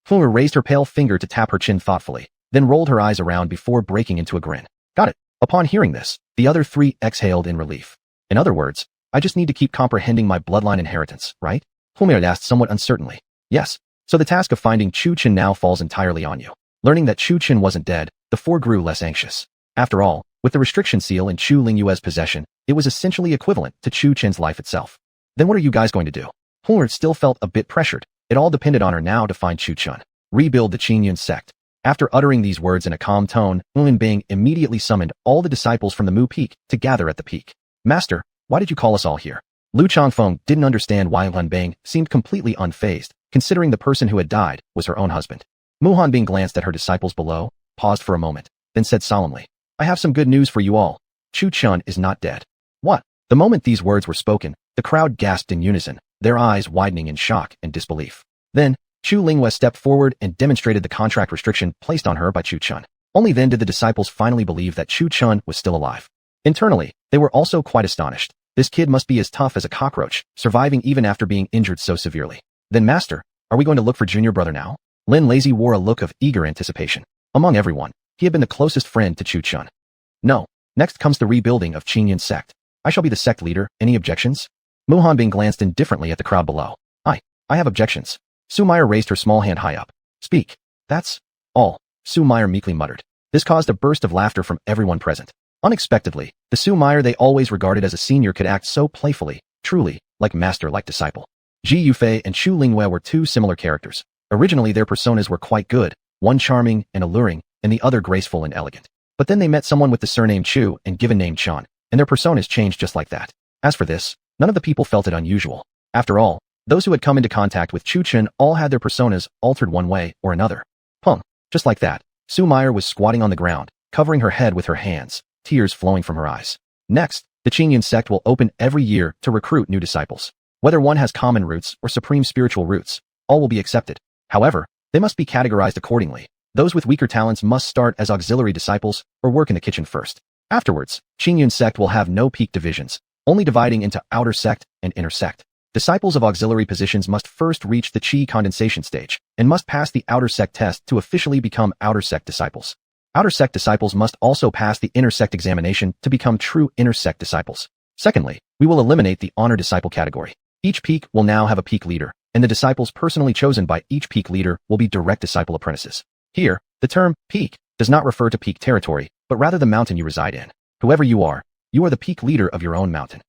Huyer raised her pale finger to tap her chin thoughtfully, then rolled her eyes around before breaking into a grin. Got it. Upon hearing this, the other three exhaled in relief. In other words, I just need to keep comprehending my bloodline inheritance, right? Huyer asked somewhat uncertainly. Yes. So the task of finding Chu Chen now falls entirely on you. Learning that Chu Chen wasn't dead, the four grew less anxious. After all, with the restriction seal in Chu Lingyue's possession, it was essentially equivalent to Chu Chen's life itself. Then what are you guys going to do? Huyer still felt a bit pressured. It all depended on her now to find Chu Chun. Rebuild the Qingyun sect. After uttering these words in a calm tone, Unwilling immediately summoned all the disciples from the Mu Peak to gather at the peak. Master, why did you call us all here? Lu Changfeng didn't understand why Hanbing seemed completely unfazed, considering the person who had died was her own husband. Mu Hanbing glanced at her disciples below, paused for a moment, then said solemnly, I have some good news for you all. Chu Chun is not dead. What? The moment these words were spoken, the crowd gasped in unison, their eyes widening in shock and disbelief. Then, Chu Linghua stepped forward and demonstrated the contract restriction placed on her by Chu Chun. Only then did the disciples finally believe that Chu Chun was still alive. Internally, they were also quite astonished. This kid must be as tough as a cockroach, surviving even after being injured so severely. Then Master, are we going to look for junior brother now? Lin Lazy wore a look of eager anticipation. Among everyone, he had been the closest friend to Chu Chun. No, next comes the rebuilding of Qingyun sect. I shall be the sect leader, any objections? Mu Hanbing glanced indifferently at the crowd below. I have objections. Su Meyer raised her small hand high up. Speak. That's all, Su Meyer meekly muttered. This caused a burst of laughter from everyone present. Unexpectedly, the Su Meyer they always regarded as a senior could act so playfully, truly, like master like disciple. Ji Yufei and Chu Lingwei were two similar characters. Originally their personas were quite good, one charming and alluring, and the other graceful and elegant. But then they met someone with the surname Chu and given name Chan, and their personas changed just like that. As for this, none of the people felt it unusual. After all, those who had come into contact with Chu Chen all had their personas altered one way or another. Just like that, Su Meyer was squatting on the ground, covering her head with her hands, tears flowing from her eyes. Next, the Qingyun sect will open every year to recruit new disciples. Whether one has common roots or supreme spiritual roots, all will be accepted. However, they must be categorized accordingly. Those with weaker talents must start as auxiliary disciples or work in the kitchen first. Afterwards, Qingyun sect will have no peak divisions, only dividing into outer sect and inner sect. Disciples of auxiliary positions must first reach the Qi condensation stage and must pass the outer sect test to officially become outer sect disciples. Outer sect disciples must also pass the inner sect examination to become true inner sect disciples. Secondly, we will eliminate the honor disciple category. Each peak will now have a peak leader, and the disciples personally chosen by each peak leader will be direct disciple apprentices. Here, the term peak does not refer to peak territory, but rather the mountain you reside in. Whoever you are the peak leader of your own mountain.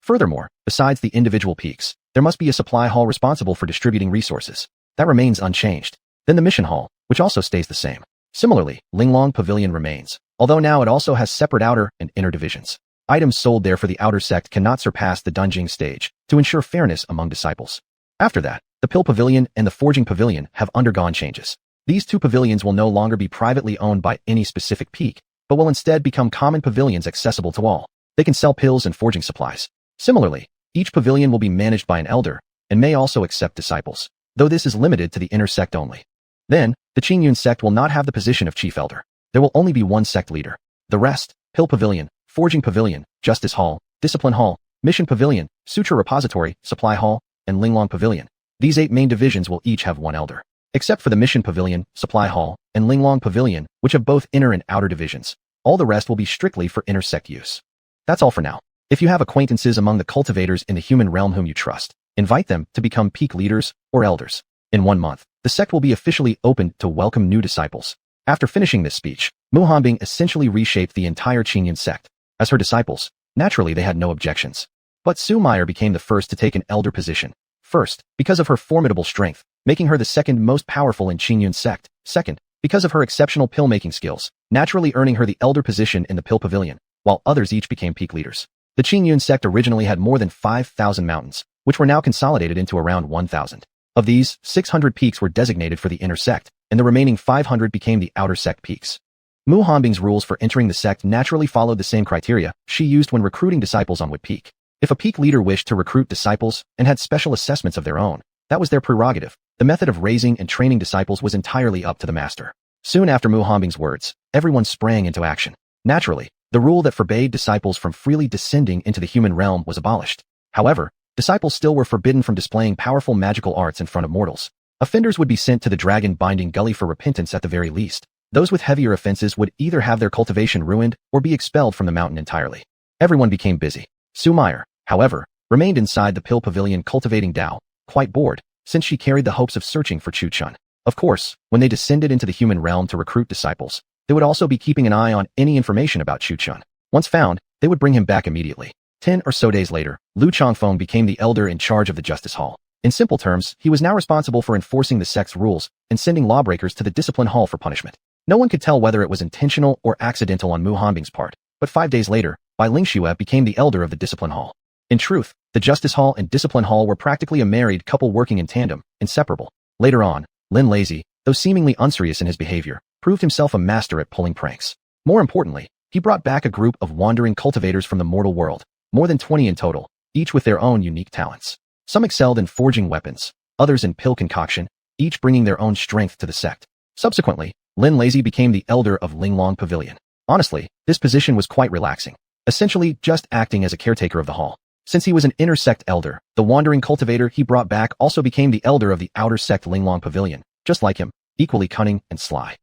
Furthermore, besides the individual peaks, there must be a supply hall responsible for distributing resources. That remains unchanged. Then the mission hall, which also stays the same. Similarly, Linglong Pavilion remains, although now it also has separate outer and inner divisions. Items sold there for the outer sect cannot surpass the Dunjing stage to ensure fairness among disciples. After that, the Pill Pavilion and the Forging Pavilion have undergone changes. These two pavilions will no longer be privately owned by any specific peak, but will instead become common pavilions accessible to all. They can sell pills and forging supplies. Similarly, each pavilion will be managed by an elder, and may also accept disciples, though this is limited to the inner sect only. Then, the Qingyun sect will not have the position of chief elder. There will only be one sect leader. The rest, Pill Pavilion, Forging Pavilion, Justice Hall, Discipline Hall, Mission Pavilion, Suture Repository, Supply Hall, and Linglong Pavilion. These 8 main divisions will each have one elder. Except for the Mission Pavilion, Supply Hall, and Linglong Pavilion, which have both inner and outer divisions. All the rest will be strictly for inner sect use. That's all for now. If you have acquaintances among the cultivators in the human realm whom you trust, invite them to become peak leaders or elders. In 1 month, the sect will be officially opened to welcome new disciples. After finishing this speech, Mu Hanbing essentially reshaped the entire Qingyun sect. As her disciples, naturally they had no objections. But Su Meyer became the first to take an elder position. First, because of her formidable strength, making her the second most powerful in Qingyun sect. Second, because of her exceptional pill-making skills, naturally earning her the elder position in the Pill Pavilion, while others each became peak leaders. The Qingyun sect originally had more than 5,000 mountains, which were now consolidated into around 1,000. Of these, 600 peaks were designated for the inner sect, and the remaining 500 became the outer sect peaks. Mu Hanbing's rules for entering the sect naturally followed the same criteria she used when recruiting disciples on Wood Peak. If a peak leader wished to recruit disciples and had special assessments of their own, that was their prerogative. The method of raising and training disciples was entirely up to the master. Soon after Mu Hanbing's words, everyone sprang into action. Naturally, the rule that forbade disciples from freely descending into the human realm was abolished. However, disciples still were forbidden from displaying powerful magical arts in front of mortals. Offenders would be sent to the dragon-binding gully for repentance at the very least. Those with heavier offenses would either have their cultivation ruined or be expelled from the mountain entirely. Everyone became busy. Su Meyer, however, remained inside the Pill Pavilion cultivating Dao, quite bored, since she carried the hopes of searching for Chu Chun. Of course, when they descended into the human realm to recruit disciples, they would also be keeping an eye on any information about Chu Chun. Once found, they would bring him back immediately. 10 or so days later, Lu Chongfeng became the elder in charge of the Justice Hall. In simple terms, he was now responsible for enforcing the sect's rules and sending lawbreakers to the Discipline Hall for punishment. No one could tell whether it was intentional or accidental on Mu Hanbing's part, but 5 days later, Bai Lingxue became the elder of the Discipline Hall. In truth, the Justice Hall and Discipline Hall were practically a married couple working in tandem, inseparable. Later on, Lin Lazy, though seemingly unserious in his behavior, proved himself a master at pulling pranks. More importantly, he brought back a group of wandering cultivators from the mortal world, more than 20 in total, each with their own unique talents. Some excelled in forging weapons, others in pill concoction, each bringing their own strength to the sect. Subsequently, Lin Lazy became the elder of Linglong Pavilion. Honestly, this position was quite relaxing, essentially just acting as a caretaker of the hall. Since he was an inner sect elder, the wandering cultivator he brought back also became the elder of the outer sect Linglong Pavilion, just like him, equally cunning and sly.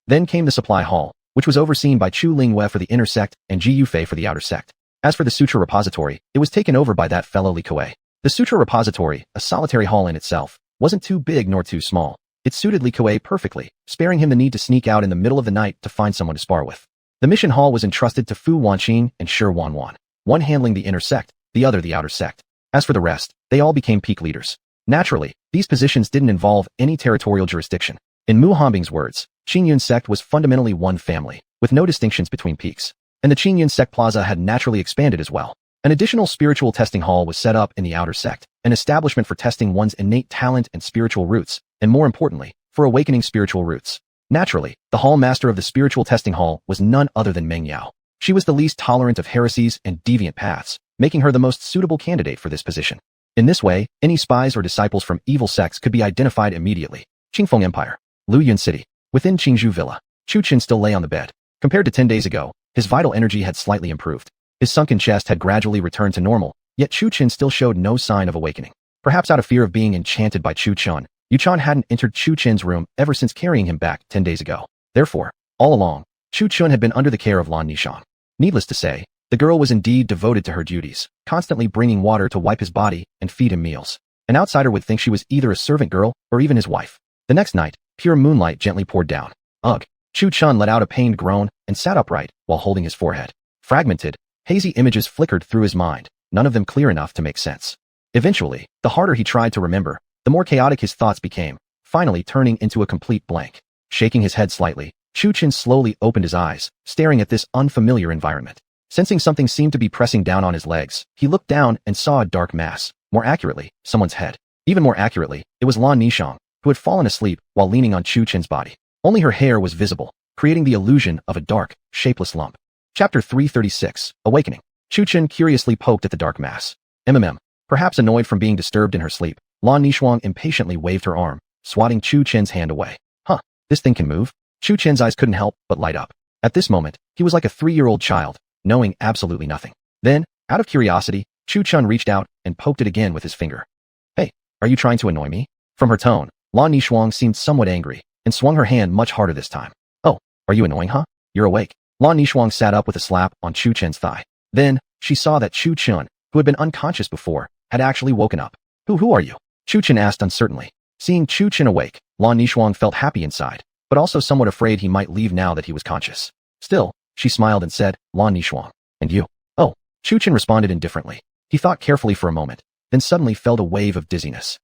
Then came the supply hall, which was overseen by Chu Lingwei for the inner sect and Ji Yufei for the outer sect. As for the suture repository, it was taken over by that fellow Li Kuei. The suture repository, a solitary hall in itself, wasn't too big nor too small. It suited Li Kuei perfectly, sparing him the need to sneak out in the middle of the night to find someone to spar with. The mission hall was entrusted to Fu Wanqing and Shi Wanwan, one handling the inner sect, the other the outer sect. As for the rest, they all became peak leaders. Naturally, these positions didn't involve any territorial jurisdiction. In Mu Hanbing's words, Qingyun sect was fundamentally one family, with no distinctions between peaks. And the Qingyun sect plaza had naturally expanded as well. An additional spiritual testing hall was set up in the outer sect, an establishment for testing one's innate talent and spiritual roots, and more importantly, for awakening spiritual roots. Naturally, the hall master of the spiritual testing hall was none other than Meng Yao. She was the least tolerant of heresies and deviant paths, making her the most suitable candidate for this position. In this way, any spies or disciples from evil sects could be identified immediately. Qingfeng Empire. Luyun City. Within Qingzhou Villa, Chu Qin still lay on the bed. Compared to 10 days ago, his vital energy had slightly improved. His sunken chest had gradually returned to normal, yet Chu Qin still showed no sign of awakening. Perhaps out of fear of being enchanted by Chu Chun, Yu Chan hadn't entered Chu Qin's room ever since carrying him back 10 days ago. Therefore, all along, Chu Chun had been under the care of Lan Nishang. Needless to say, the girl was indeed devoted to her duties, constantly bringing water to wipe his body and feed him meals. An outsider would think she was either a servant girl or even his wife. The next night, pure moonlight gently poured down. Ugh! Chu Chun let out a pained groan and sat upright while holding his forehead. Fragmented, hazy images flickered through his mind, none of them clear enough to make sense. Eventually, the harder he tried to remember, the more chaotic his thoughts became, finally turning into a complete blank. Shaking his head slightly, Chu Qin slowly opened his eyes, staring at this unfamiliar environment. Sensing something seemed to be pressing down on his legs, he looked down and saw a dark mass, more accurately, someone's head. Even more accurately, it was Lan Nishang, who had fallen asleep while leaning on Chu Qin's body. Only her hair was visible, creating the illusion of a dark, shapeless lump. Chapter 336, Awakening. Chu Qin curiously poked at the dark mass. Perhaps annoyed from being disturbed in her sleep, Lan Nishang impatiently waved her arm, swatting Chu Qin's hand away. Huh, this thing can move? Chu Qin's eyes couldn't help but light up. At this moment, he was like a 3-year-old child, knowing absolutely nothing. Then, out of curiosity, Chu Chun reached out and poked it again with his finger. Hey, are you trying to annoy me? From her tone, Lan Nishang seemed somewhat angry, and swung her hand much harder this time. Oh, are you annoying, huh? You're awake. Lan Nishang sat up with a slap on Chu Chen's thigh. Then, she saw that Chu Chun, who had been unconscious before, had actually woken up. Who are you? Chu Chen asked uncertainly. Seeing Chu Chen awake, Lan Nishang felt happy inside, but also somewhat afraid he might leave now that he was conscious. Still, she smiled and said, Lan Nishang. And you? Oh. Chu Chen responded indifferently. He thought carefully for a moment, then suddenly felt a wave of dizziness.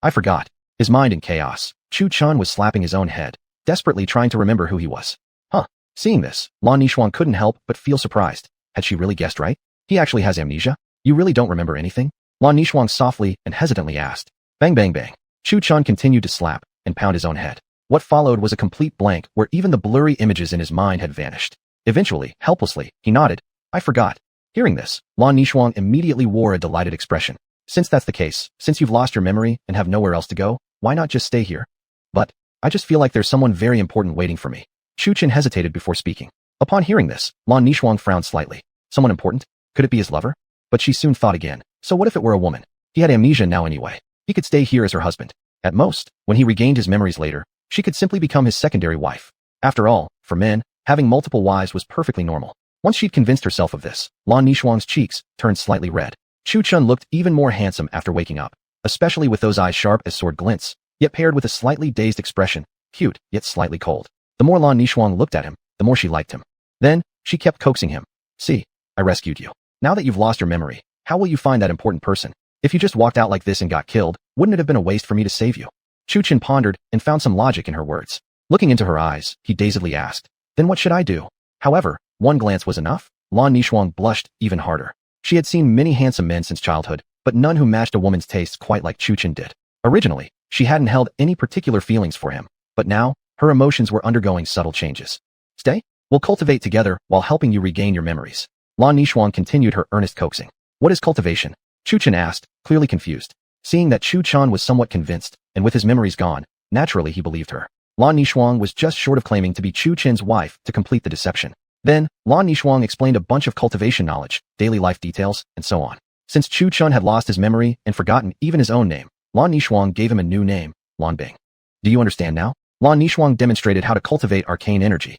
I forgot. His mind in chaos, Chu Chun was slapping his own head, desperately trying to remember who he was. Huh. Seeing this, Lan Nishang couldn't help but feel surprised. Had she really guessed right? He actually has amnesia? You really don't remember anything? Lan Nishang softly and hesitantly asked. Bang bang bang. Chu Chun continued to slap and pound his own head. What followed was a complete blank where even the blurry images in his mind had vanished. Eventually, helplessly, he nodded. I forgot. Hearing this, Lan Nishang immediately wore a delighted expression. Since that's the case, since you've lost your memory and have nowhere else to go, why not just stay here? But, I just feel like there's someone very important waiting for me. Chu Chen hesitated before speaking. Upon hearing this, Lan Nishang frowned slightly. Someone important? Could it be his lover? But she soon thought again. So what if it were a woman? He had amnesia now anyway. He could stay here as her husband. At most, when he regained his memories later, she could simply become his secondary wife. After all, for men, having multiple wives was perfectly normal. Once she'd convinced herself of this, Lan Nishang's cheeks turned slightly red. Chu Chun looked even more handsome after waking up, especially with those eyes sharp as sword glints, yet paired with a slightly dazed expression, cute yet slightly cold. The more Lan Nishang looked at him, the more she liked him. Then, she kept coaxing him. See, I rescued you. Now that you've lost your memory, how will you find that important person? If you just walked out like this and got killed, wouldn't it have been a waste for me to save you? Chu Chen pondered and found some logic in her words. Looking into her eyes, he dazedly asked, then what should I do? However, one glance was enough. Lan Nishang blushed even harder. She had seen many handsome men since childhood, but none who matched a woman's tastes quite like Chu Chen did. Originally, she hadn't held any particular feelings for him, but now, her emotions were undergoing subtle changes. Stay? We'll cultivate together while helping you regain your memories. Lan Nishang continued her earnest coaxing. What is cultivation? Chu Chen asked, clearly confused. Seeing that Chu Chan was somewhat convinced, and with his memories gone, naturally he believed her. Lan Nishang was just short of claiming to be Chu Chen's wife to complete the deception. Then, Lan Nishang explained a bunch of cultivation knowledge, daily life details, and so on. Since Chu Chun had lost his memory and forgotten even his own name, Lan Nishang gave him a new name, Lan Bing. Do you understand now? Lan Nishang demonstrated how to cultivate arcane energy.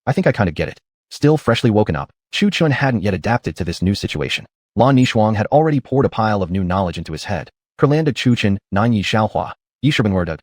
I think I kinda get it. Still freshly woken up, Chu Chun hadn't yet adapted to this new situation. Lan Nishuang had already poured a pile of new knowledge into his head. Kurlanda Chu Chun, Nan Yi Xiaohua, Yisherbenwerdug,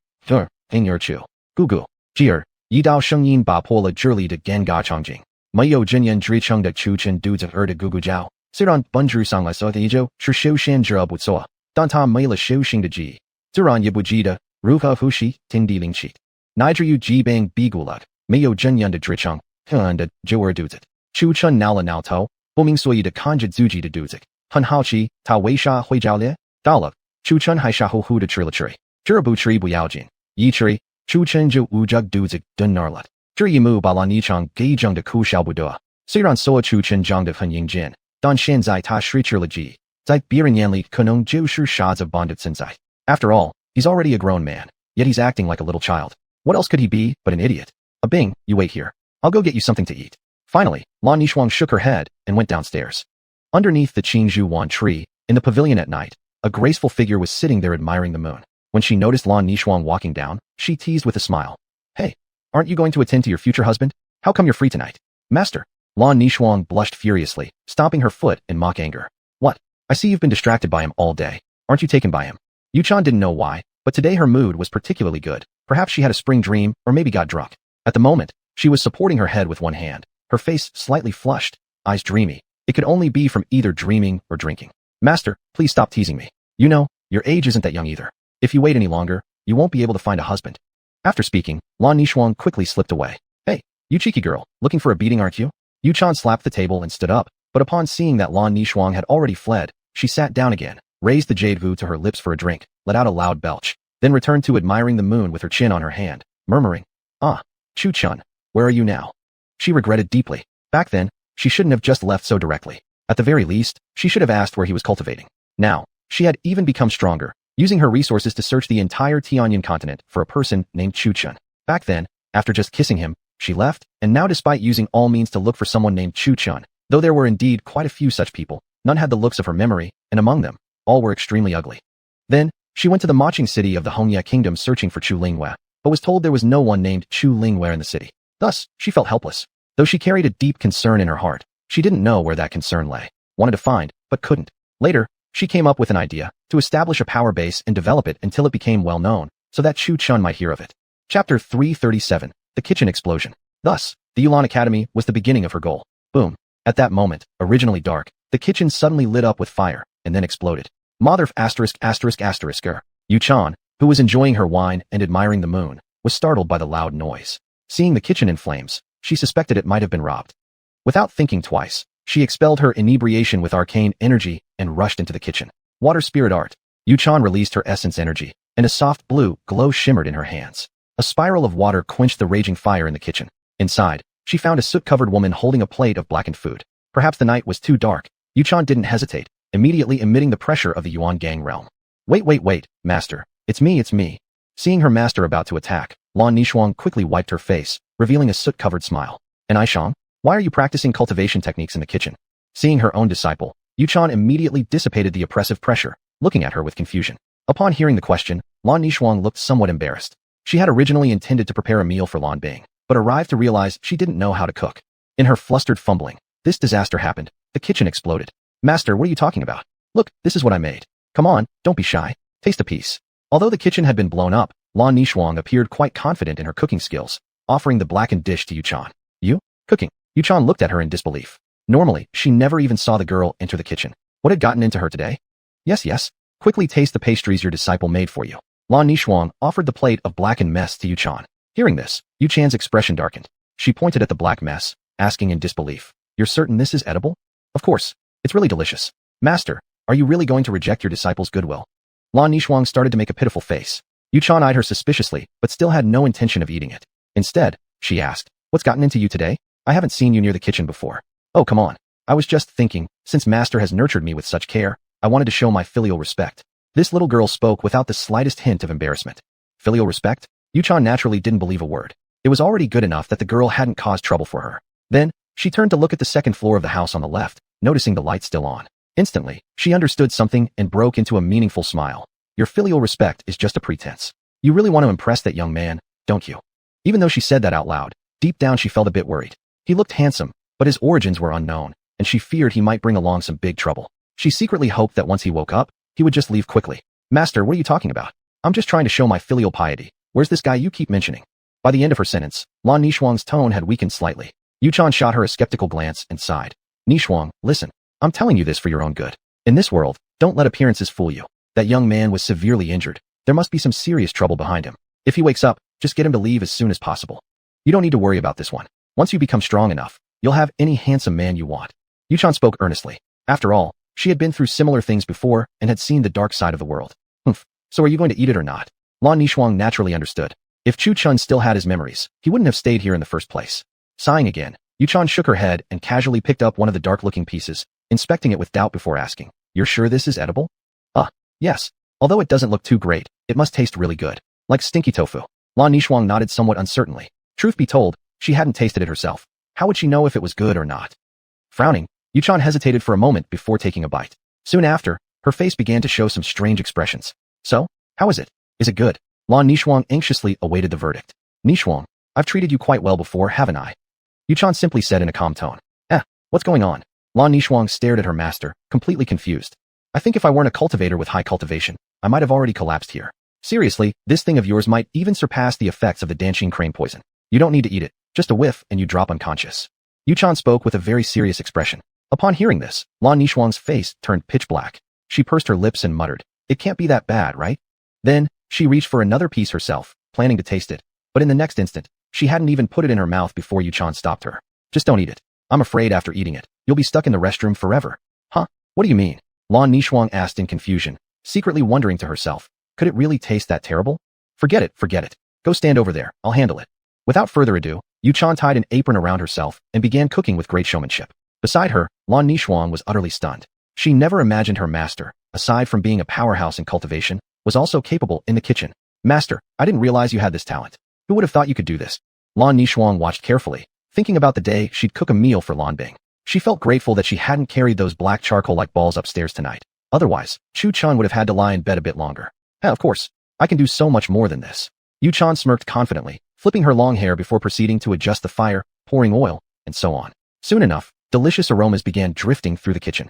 Ing Yer Chu, Gugu, Jier, Yidao Shengyin Ba Pola Zhirli de Gen Ga Chongjing, Mayo Jinyan Zhicheng de Chu Chun Du de Gugu Jiao, Siran Bunjru Sang La So Ijo, Shiu Shan Jira Butsoa, Dantam Mela Xiu Xing de Ji, Zuran Yibujida, Ruha Fushi, Ting Di Ling Cheat, Niger Yu Ji Bang Bigulag, Mayo Jinyan de Dricheng, Han de Jiwer Duzit, Chu Chun Nala Nao To, Buming Sui de Kanjit Zuji de Duzik, Han Hao Chi, Ta Wei Sha Hui Jiao Le, Daluk, Chu Chun Hai Sha Hu Hu de Trilachuri, Jirabu Tri Buyaojin, Yi Tri, Chu Chen Ju Wujug Duzik Dun Narlut, Zhi Yimu Ba Lan Yichang Gei Zheng de Ku Xiao Budua, Siran Soa Chu Chen Zhang de Hun Ying Jin, Don Shan Zai Ta Shri Chir Ji, Zai Biren Yanli Kunung Jiu Shu Shads of Bondit Sinzai. After all, he's already a grown man, yet he's acting like a little child. What else could he be but an idiot? A Bing, you wait here. I'll go get you something to eat. Finally, Lan Nishuang shook her head and went downstairs. Underneath the Qingzhu Wan tree, in the pavilion at night, a graceful figure was sitting there admiring the moon. When she noticed Lan Nishuang walking down, she teased with a smile. Hey, aren't you going to attend to your future husband? How come you're free tonight? Master. Lan Nishuang blushed furiously, stomping her foot in mock anger. What? I see you've been distracted by him all day. Aren't you taken by him? Yuchan didn't know why, but today her mood was particularly good. Perhaps she had a spring dream, or maybe got drunk. At the moment, she was supporting her head with one hand, her face slightly flushed, eyes dreamy. It could only be from either dreaming or drinking. Master, please stop teasing me. You know, your age isn't that young either. If you wait any longer, you won't be able to find a husband. After speaking, Lan Nishuang quickly slipped away. Hey, you cheeky girl, looking for a beating aren't you? Yuchan slapped the table and stood up, but upon seeing that Lan Nishuang had already fled, she sat down again, raised the jade vu to her lips for a drink, let out a loud belch, then returned to admiring the moon with her chin on her hand, murmuring, Ah, Chu Chun, where are you now? She regretted deeply. Back then, she shouldn't have just left so directly. At the very least, she should have asked where he was cultivating. Now, she had even become stronger, using her resources to search the entire Tianyan continent for a person named Chu Chun. Back then, after just kissing him, she left, and now despite using all means to look for someone named Chu Chun, though there were indeed quite a few such people, none had the looks of her memory, and among them, all were extremely ugly. Then, she went to the Maching city of the Hongya kingdom searching for Chu Lingwei, but was told there was no one named Chu Lingwei in the city. Thus, she felt helpless. Though she carried a deep concern in her heart, she didn't know where that concern lay, wanted to find, but couldn't. Later, she came up with an idea, to establish a power base and develop it until it became well known, so that Chu Chun might hear of it. Chapter 337, The Kitchen Explosion. Thus, the Yulan Academy was the beginning of her goal. Boom. At that moment, originally dark, the kitchen suddenly lit up with fire, and then exploded. Mother Yuchan, who was enjoying her wine and admiring the moon, was startled by the loud noise. Seeing the kitchen in flames, she suspected it might have been robbed. Without thinking twice, she expelled her inebriation with arcane energy and rushed into the kitchen. Water spirit art. Yuchan released her essence energy, and a soft blue glow shimmered in her hands. A spiral of water quenched the raging fire in the kitchen. Inside, she found a soot-covered woman holding a plate of blackened food. Perhaps the night was too dark. Yuchan didn't hesitate, immediately emitting the pressure of the Yuan gang realm. Wait, master. It's me. Seeing her master about to attack, Lan Nishuang quickly wiped her face, revealing a soot-covered smile. And Aishang, why are you practicing cultivation techniques in the kitchen? Seeing her own disciple, Yuchan immediately dissipated the oppressive pressure, looking at her with confusion. Upon hearing the question, Lan Nishuang looked somewhat embarrassed. She had originally intended to prepare a meal for Lan Bing, but arrived to realize she didn't know how to cook. In her flustered fumbling, this disaster happened. The kitchen exploded. Master, what are you talking about? Look, this is what I made. Come on, don't be shy. Taste a piece. Although the kitchen had been blown up, Lan Nishuang appeared quite confident in her cooking skills, offering the blackened dish to Yuchan. You? Cooking? Yuchan looked at her in disbelief. Normally, she never even saw the girl enter the kitchen. What had gotten into her today? Yes. Quickly taste the pastries your disciple made for you. Lan Nishuang offered the plate of blackened mess to Yuchan. Hearing this, Yuchan's expression darkened. She pointed at the black mess, asking in disbelief, You're certain this is edible? Of course. It's really delicious. Master, are you really going to reject your disciple's goodwill? Lan Nishuang started to make a pitiful face. Yuchan eyed her suspiciously, but still had no intention of eating it. Instead, she asked, What's gotten into you today? I haven't seen you near the kitchen before. Oh, come on. I was just thinking, since Master has nurtured me with such care, I wanted to show my filial respect. This little girl spoke without the slightest hint of embarrassment. Filial respect? Yuchan naturally didn't believe a word. It was already good enough that the girl hadn't caused trouble for her. Then, she turned to look at the second floor of the house on the left, noticing the light still on. Instantly, she understood something and broke into a meaningful smile. Your filial respect is just a pretense. You really want to impress that young man, don't you? Even though she said that out loud, deep down she felt a bit worried. He looked handsome, but his origins were unknown, and she feared he might bring along some big trouble. She secretly hoped that once he woke up, he would just leave quickly. Master, what are you talking about? I'm just trying to show my filial piety. Where's this guy you keep mentioning? By the end of her sentence, Lan Nishuang's tone had weakened slightly. Yuchan shot her a skeptical glance and sighed. Nishuang, listen. I'm telling you this for your own good. In this world, don't let appearances fool you. That young man was severely injured. There must be some serious trouble behind him. If he wakes up, just get him to leave as soon as possible. You don't need to worry about this one. Once you become strong enough, you'll have any handsome man you want. Yuchan spoke earnestly. After all, she had been through similar things before and had seen the dark side of the world. Humph. So are you going to eat it or not? Lan Nishuang naturally understood. If Chu Chun still had his memories, he wouldn't have stayed here in the first place. Sighing again, Yuchan shook her head and casually picked up one of the dark-looking pieces, inspecting it with doubt before asking, "You're sure this is edible?" Yes. Although it doesn't look too great, it must taste really good. Like stinky tofu. Lan Nishuang nodded somewhat uncertainly. Truth be told, she hadn't tasted it herself. How would she know if it was good or not? Frowning, Yuchan hesitated for a moment before taking a bite. Soon after, her face began to show some strange expressions. So, how is it? Is it good? Lan Nishuang anxiously awaited the verdict. Nishuang, I've treated you quite well before, haven't I? Yuchan simply said in a calm tone. What's going on? Lan Nishuang stared at her master, completely confused. I think if I weren't a cultivator with high cultivation, I might have already collapsed here. Seriously, this thing of yours might even surpass the effects of the Danshin crane poison. You don't need to eat it, just a whiff and you drop unconscious. Yuchan spoke with a very serious expression. Upon hearing this, Lan Nishuang's face turned pitch black. She pursed her lips and muttered, "It can't be that bad, right?" Then, she reached for another piece herself, planning to taste it. But in the next instant, she hadn't even put it in her mouth before Yuchan stopped her. "Just don't eat it. I'm afraid after eating it, you'll be stuck in the restroom forever." Huh? What do you mean? Lan Nishuang asked in confusion, secretly wondering to herself, could it really taste that terrible? Forget it. Go stand over there, I'll handle it. Without further ado, Yuchan tied an apron around herself and began cooking with great showmanship. Beside her, Lan Nishuang was utterly stunned. She never imagined her master, aside from being a powerhouse in cultivation, was also capable in the kitchen. "Master, I didn't realize you had this talent. Who would have thought you could do this?" Lan Nishuang watched carefully, thinking about the day she'd cook a meal for Lan Bing. She felt grateful that she hadn't carried those black charcoal-like balls upstairs tonight. Otherwise, Chu Chun would have had to lie in bed a bit longer. Of course, I can do so much more than this. Yuchan smirked confidently, flipping her long hair before proceeding to adjust the fire, pouring oil, and so on. Soon enough, delicious aromas began drifting through the kitchen.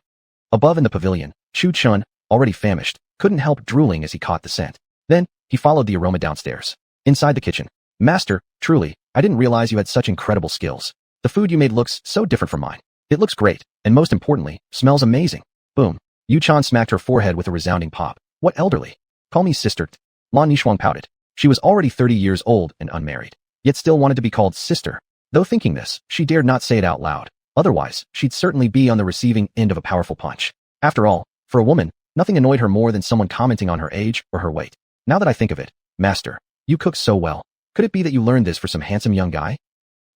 Above in the pavilion, Chu Chun, already famished, couldn't help drooling as he caught the scent. Then, he followed the aroma downstairs. Inside the kitchen. "Master, truly, I didn't realize you had such incredible skills. The food you made looks so different from mine. It looks great, and most importantly, smells amazing." Boom. Yuchan smacked her forehead with a resounding pop. "What elderly? Call me sister." Lan Nishuang pouted. She was already 30 years old and unmarried, yet still wanted to be called sister. Though thinking this, she dared not say it out loud. Otherwise, she'd certainly be on the receiving end of a powerful punch. After all, for a woman, nothing annoyed her more than someone commenting on her age or her weight. "Now that I think of it, master, you cook so well. Could it be that you learned this for some handsome young guy?"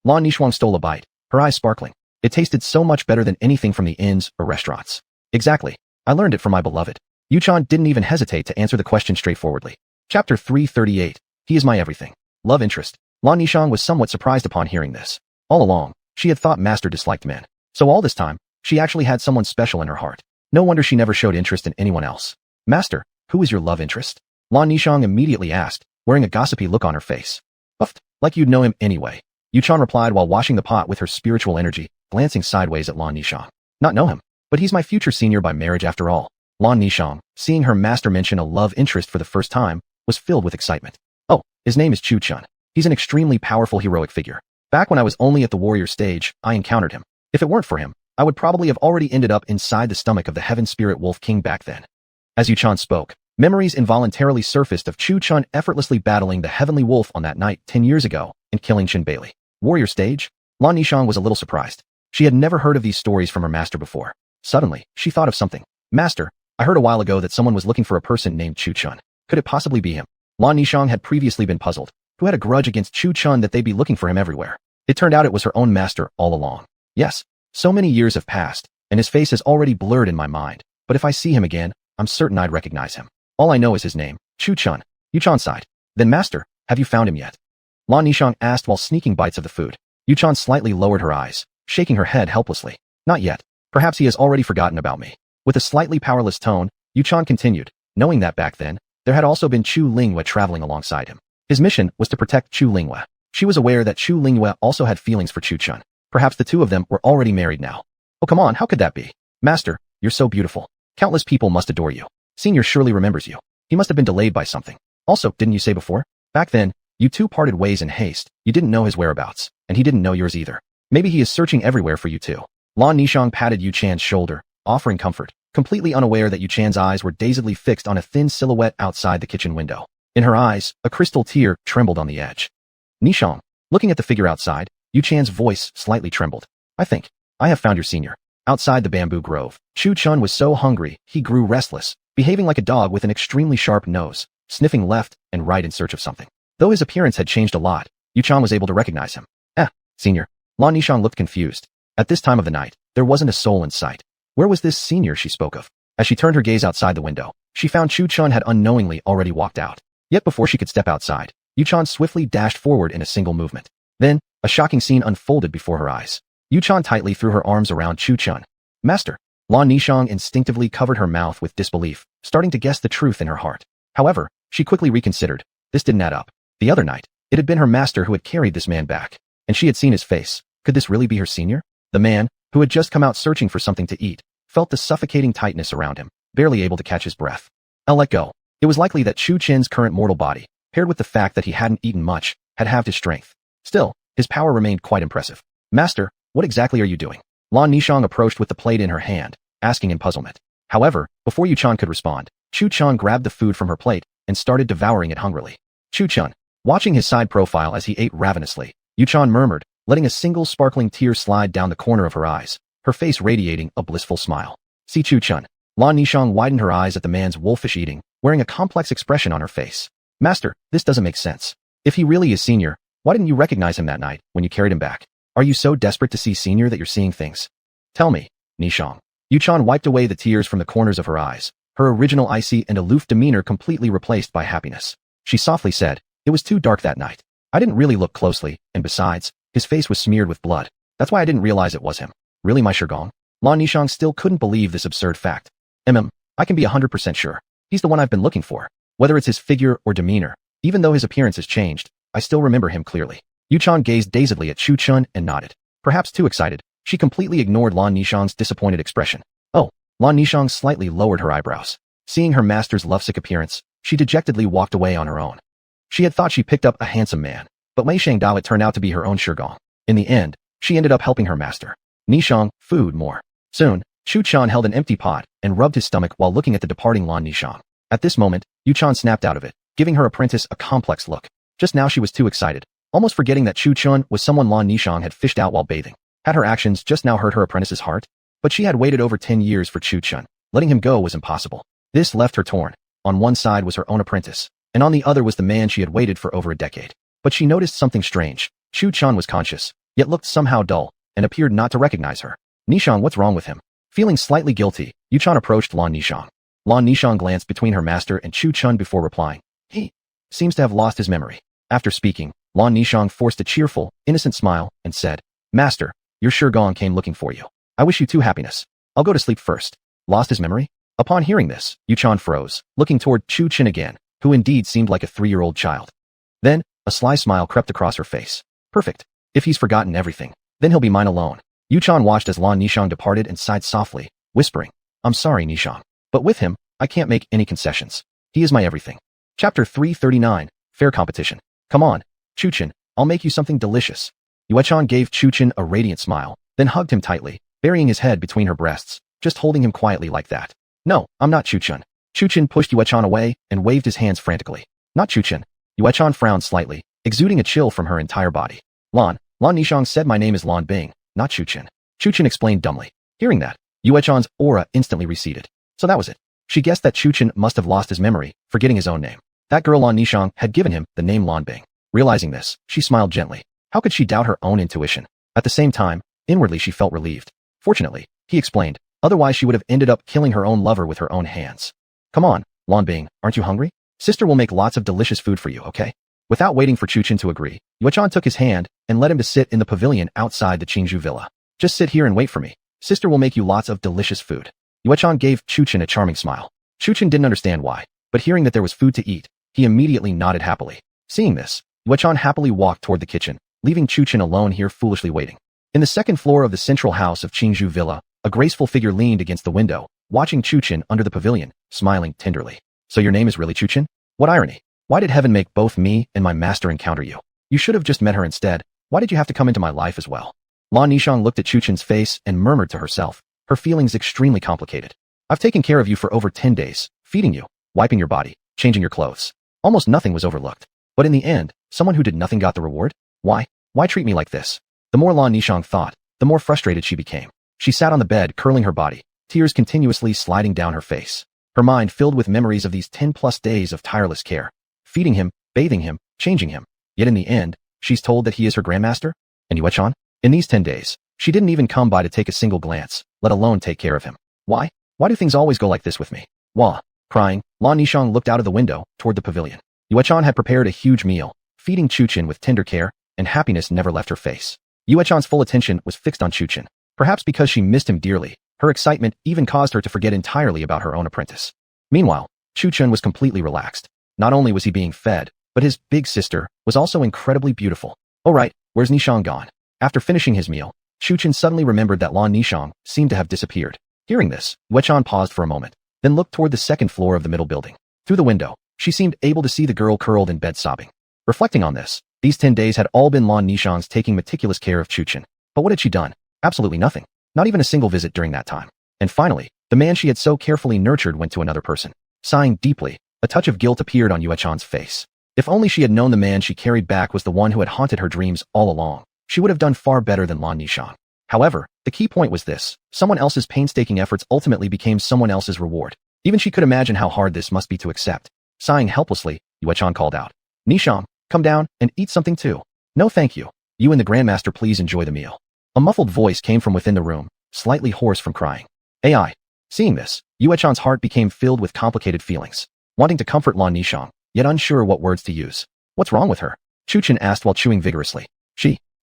Lan Nishuang stole a bite, her eyes sparkling. It tasted so much better than anything from the inns or restaurants. "Exactly. I learned it from my beloved." Yuchan didn't even hesitate to answer the question straightforwardly. Chapter 338. He is my everything. Love interest. Lan Nishuang was somewhat surprised upon hearing this. All along, she had thought Master disliked men. So all this time, she actually had someone special in her heart. No wonder she never showed interest in anyone else. "Master, who is your love interest?" Lan Nishuang immediately asked, wearing a gossipy look on her face. "Uffed, like you'd know him anyway." Yuchan replied while washing the pot with her spiritual energy, glancing sideways at Lan Nishuang. "Not know him, but he's my future senior by marriage after all." Lan Nishuang, seeing her master mention a love interest for the first time, was filled with excitement. "Oh, his name is Chu Chun. He's an extremely powerful heroic figure. Back when I was only at the warrior stage, I encountered him. If it weren't for him, I would probably have already ended up inside the stomach of the Heaven Spirit Wolf King back then." As Yuchan spoke, memories involuntarily surfaced of Chu Chun effortlessly battling the Heavenly Wolf on that night 10 years ago and killing Shin Bailey. Warrior stage? Lan Nishuang was a little surprised. She had never heard of these stories from her master before. Suddenly, she thought of something. "Master, I heard a while ago that someone was looking for a person named Chu Chun. Could it possibly be him?" Lan Nishuang had previously been puzzled. Who had a grudge against Chu Chun that they'd be looking for him everywhere? It turned out it was her own master all along. "Yes, so many years have passed, and his face is already blurred in my mind, but if I see him again, I'm certain I'd recognize him. All I know is his name, Chu Chun." Yuchan sighed. "Then master, have you found him yet?" Lan Nishuang asked while sneaking bites of the food. Yuchan slightly lowered her eyes, shaking her head helplessly. "Not yet. Perhaps he has already forgotten about me." With a slightly powerless tone, Yuchan continued, knowing that back then, there had also been Chu Lingyue traveling alongside him. His mission was to protect Chu Lingyue. She was aware that Chu Lingyue also had feelings for Chu Chun. Perhaps the two of them were already married now. Oh come on, how could that be? Master, you're so beautiful. Countless people must adore you. Senior surely remembers you. He must have been delayed by something. Also, didn't you say before? Back then, you two parted ways in haste. You didn't know his whereabouts, and he didn't know yours either. Maybe he is searching everywhere for you too. Lan Nishang patted Yu Chan's shoulder, offering comfort, completely unaware that Yu Chan's eyes were dazedly fixed on a thin silhouette outside the kitchen window. In her eyes, a crystal tear trembled on the edge. Nishang, looking at the figure outside, Yu Chan's voice slightly trembled. I think I have found your senior. Outside the bamboo grove, Chu Chun was so hungry, he grew restless, behaving like a dog with an extremely sharp nose, sniffing left and right in search of something. Though his appearance had changed a lot, Yu Chan was able to recognize him. Senior. Lan Nishang looked confused. At this time of the night, there wasn't a soul in sight. Where was this senior she spoke of? As she turned her gaze outside the window, she found Chu Chun had unknowingly already walked out. Yet before she could step outside, Yu Chan swiftly dashed forward in a single movement. Then, a shocking scene unfolded before her eyes. Yu Chan tightly threw her arms around Chu Chun. Master. Lan Nishang instinctively covered her mouth with disbelief, starting to guess the truth in her heart. However, she quickly reconsidered. This didn't add up. The other night, it had been her master who had carried this man back, and she had seen his face. Could this really be her senior? The man, who had just come out searching for something to eat, felt the suffocating tightness around him, barely able to catch his breath. I'll let go. It was likely that Chu Chin's current mortal body, paired with the fact that he hadn't eaten much, had halved his strength. Still, his power remained quite impressive. Master, what exactly are you doing? Lan Nishang approached with the plate in her hand, asking in puzzlement. However, before Yu Chan could respond, Chu Chun grabbed the food from her plate and started devouring it hungrily. Chu Chun, watching his side profile as he ate ravenously, Yu Chan murmured, letting a single sparkling tear slide down the corner of her eyes, her face radiating a blissful smile. See Chu Chun. Lan Nishang widened her eyes at the man's wolfish eating, wearing a complex expression on her face. Master, this doesn't make sense. If he really is senior, why didn't you recognize him that night when you carried him back? Are you so desperate to see senior that you're seeing things? Tell me, Nishang. Yu Chan wiped away the tears from the corners of her eyes, her original icy and aloof demeanor completely replaced by happiness. She softly said, it was too dark that night. I didn't really look closely, and besides, his face was smeared with blood. That's why I didn't realize it was him. Really, my Shigong? Lan Nishang still couldn't believe this absurd fact. I can be 100% sure. He's the one I've been looking for. Whether it's his figure or demeanor, even though his appearance has changed, I still remember him clearly. Yu Chan gazed dazedly at Chu Chun and nodded. Perhaps too excited, she completely ignored Lan Nishang's disappointed expression. Oh, Lan Nishang slightly lowered her eyebrows. Seeing her master's lovesick appearance, she dejectedly walked away on her own. She had thought she picked up a handsome man, but Mei Shangdao it turned out to be her own Shigong. In the end, she ended up helping her master. Nishang, food more. Soon, Chu Chan held an empty pot and rubbed his stomach while looking at the departing Lan Nishang. At this moment, Yu Chan snapped out of it, giving her apprentice a complex look. Just now she was too excited, almost forgetting that Chu Chun was someone Lan Nishang had fished out while bathing. Had her actions just now hurt her apprentice's heart? But she had waited over 10 years for Chu Chun. Letting him go was impossible. This left her torn. On one side was her own apprentice, and on the other was the man she had waited for over a decade. But she noticed something strange. Chu Chun was conscious, yet looked somehow dull, and appeared not to recognize her. Nishang, what's wrong with him? Feeling slightly guilty, Yu Chan approached Lan Nishang. Lan Nishang glanced between her master and Chu Chun before replying. He seems to have lost his memory. After speaking, Lan Nishang forced a cheerful, innocent smile and said, Master, your Shigong came looking for you. I wish you two happiness. I'll go to sleep first. Lost his memory? Upon hearing this, Yu Chan froze, looking toward Chu Chun again, who indeed seemed like a 3-year-old child. Then, a sly smile crept across her face. Perfect. If he's forgotten everything, then he'll be mine alone. Yu Chan watched as Lan Nishang departed and sighed softly, whispering, I'm sorry, Nishang. But with him, I can't make any concessions. He is my everything. Chapter 339, Fair Competition. Come on, Chu Chun, I'll make you something delicious. Yue Chan gave Chu Chun a radiant smile, then hugged him tightly, burying his head between her breasts, just holding him quietly like that. No, I'm not Chu Chun. Chu Chun pushed Yue Chan away and waved his hands frantically. Not Chu Chun. Yue Chan frowned slightly, exuding a chill from her entire body. Lan Nishang said my name is Lan Bing, not Chu Chun. Chu Chun explained dumbly. Hearing that, Yue Chan's aura instantly receded. So that was it. She guessed that Chu Chun must have lost his memory, forgetting his own name. That girl Lan Nishang had given him the name Lan Bing. Realizing this, she smiled gently. How could she doubt her own intuition? At the same time, inwardly she felt relieved. Fortunately, he explained, otherwise she would have ended up killing her own lover with her own hands. Come on, Lan Bing, aren't you hungry? Sister will make lots of delicious food for you, okay? Without waiting for Chu Chun to agree, Yue Chan took his hand and led him to sit in the pavilion outside the Qingzhou villa. Just sit here and wait for me. Sister will make you lots of delicious food. Yue Chan gave Chu Chun a charming smile. Chu Chun didn't understand why, but hearing that there was food to eat, he immediately nodded happily. Seeing this, Yue Chan happily walked toward the kitchen, leaving Chu Chun alone here foolishly waiting. In the second floor of the central house of Qingzhou Villa, a graceful figure leaned against the window, watching Chuchen under the pavilion, smiling tenderly. So your name is really Chuchen? What irony. Why did heaven make both me and my master encounter you? You should have just met her instead. Why did you have to come into my life as well? Lan Nishang looked at Chuchen's face and murmured to herself, her feelings extremely complicated. I've taken care of you for over 10 days, feeding you, wiping your body, changing your clothes. Almost nothing was overlooked. But in the end, someone who did nothing got the reward? Why? Why treat me like this? The more Lan Nishang thought, the more frustrated she became. She sat on the bed, curling her body, tears continuously sliding down her face. Her mind filled with memories of these 10+ days of tireless care. Feeding him, bathing him, changing him. Yet in the end, she's told that he is her grandmaster? And Yuechan? In these 10 days, she didn't even come by to take a single glance, let alone take care of him. Why? Why do things always go like this with me? Wah. Crying, Lan Nishang looked out of the window, toward the pavilion. Yuechan had prepared a huge meal, feeding Chuchen with tender care, and happiness never left her face. Yuechan's full attention was fixed on Chuchen. Perhaps because she missed him dearly, her excitement even caused her to forget entirely about her own apprentice. Meanwhile, Chuchen was completely relaxed. Not only was he being fed, but his big sister was also incredibly beautiful. Oh right, where's Nishang gone? After finishing his meal, Chuchen suddenly remembered that Lan Nishang seemed to have disappeared. Hearing this, Yuechan paused for a moment, then looked toward the second floor of the middle building. Through the window, she seemed able to see the girl curled in bed sobbing. Reflecting on this, these 10 days had all been Lan Nishang's taking meticulous care of Chuchen. But what had she done? Absolutely nothing. Not even a single visit during that time. And finally, the man she had so carefully nurtured went to another person. Sighing deeply, a touch of guilt appeared on Yuechan's face. If only she had known the man she carried back was the one who had haunted her dreams all along, she would have done far better than Lan Nishang. However, the key point was this: someone else's painstaking efforts ultimately became someone else's reward. Even she could imagine how hard this must be to accept. Sighing helplessly, Yuechan called out, Nishang, come down and eat something too. No thank you. You and the Grandmaster please enjoy the meal. A muffled voice came from within the room, slightly hoarse from crying. AI. Seeing this, Yuechan's heart became filled with complicated feelings. Wanting to comfort Lan Nishang, yet unsure what words to use. What's wrong with her? Chuchen asked while chewing vigorously.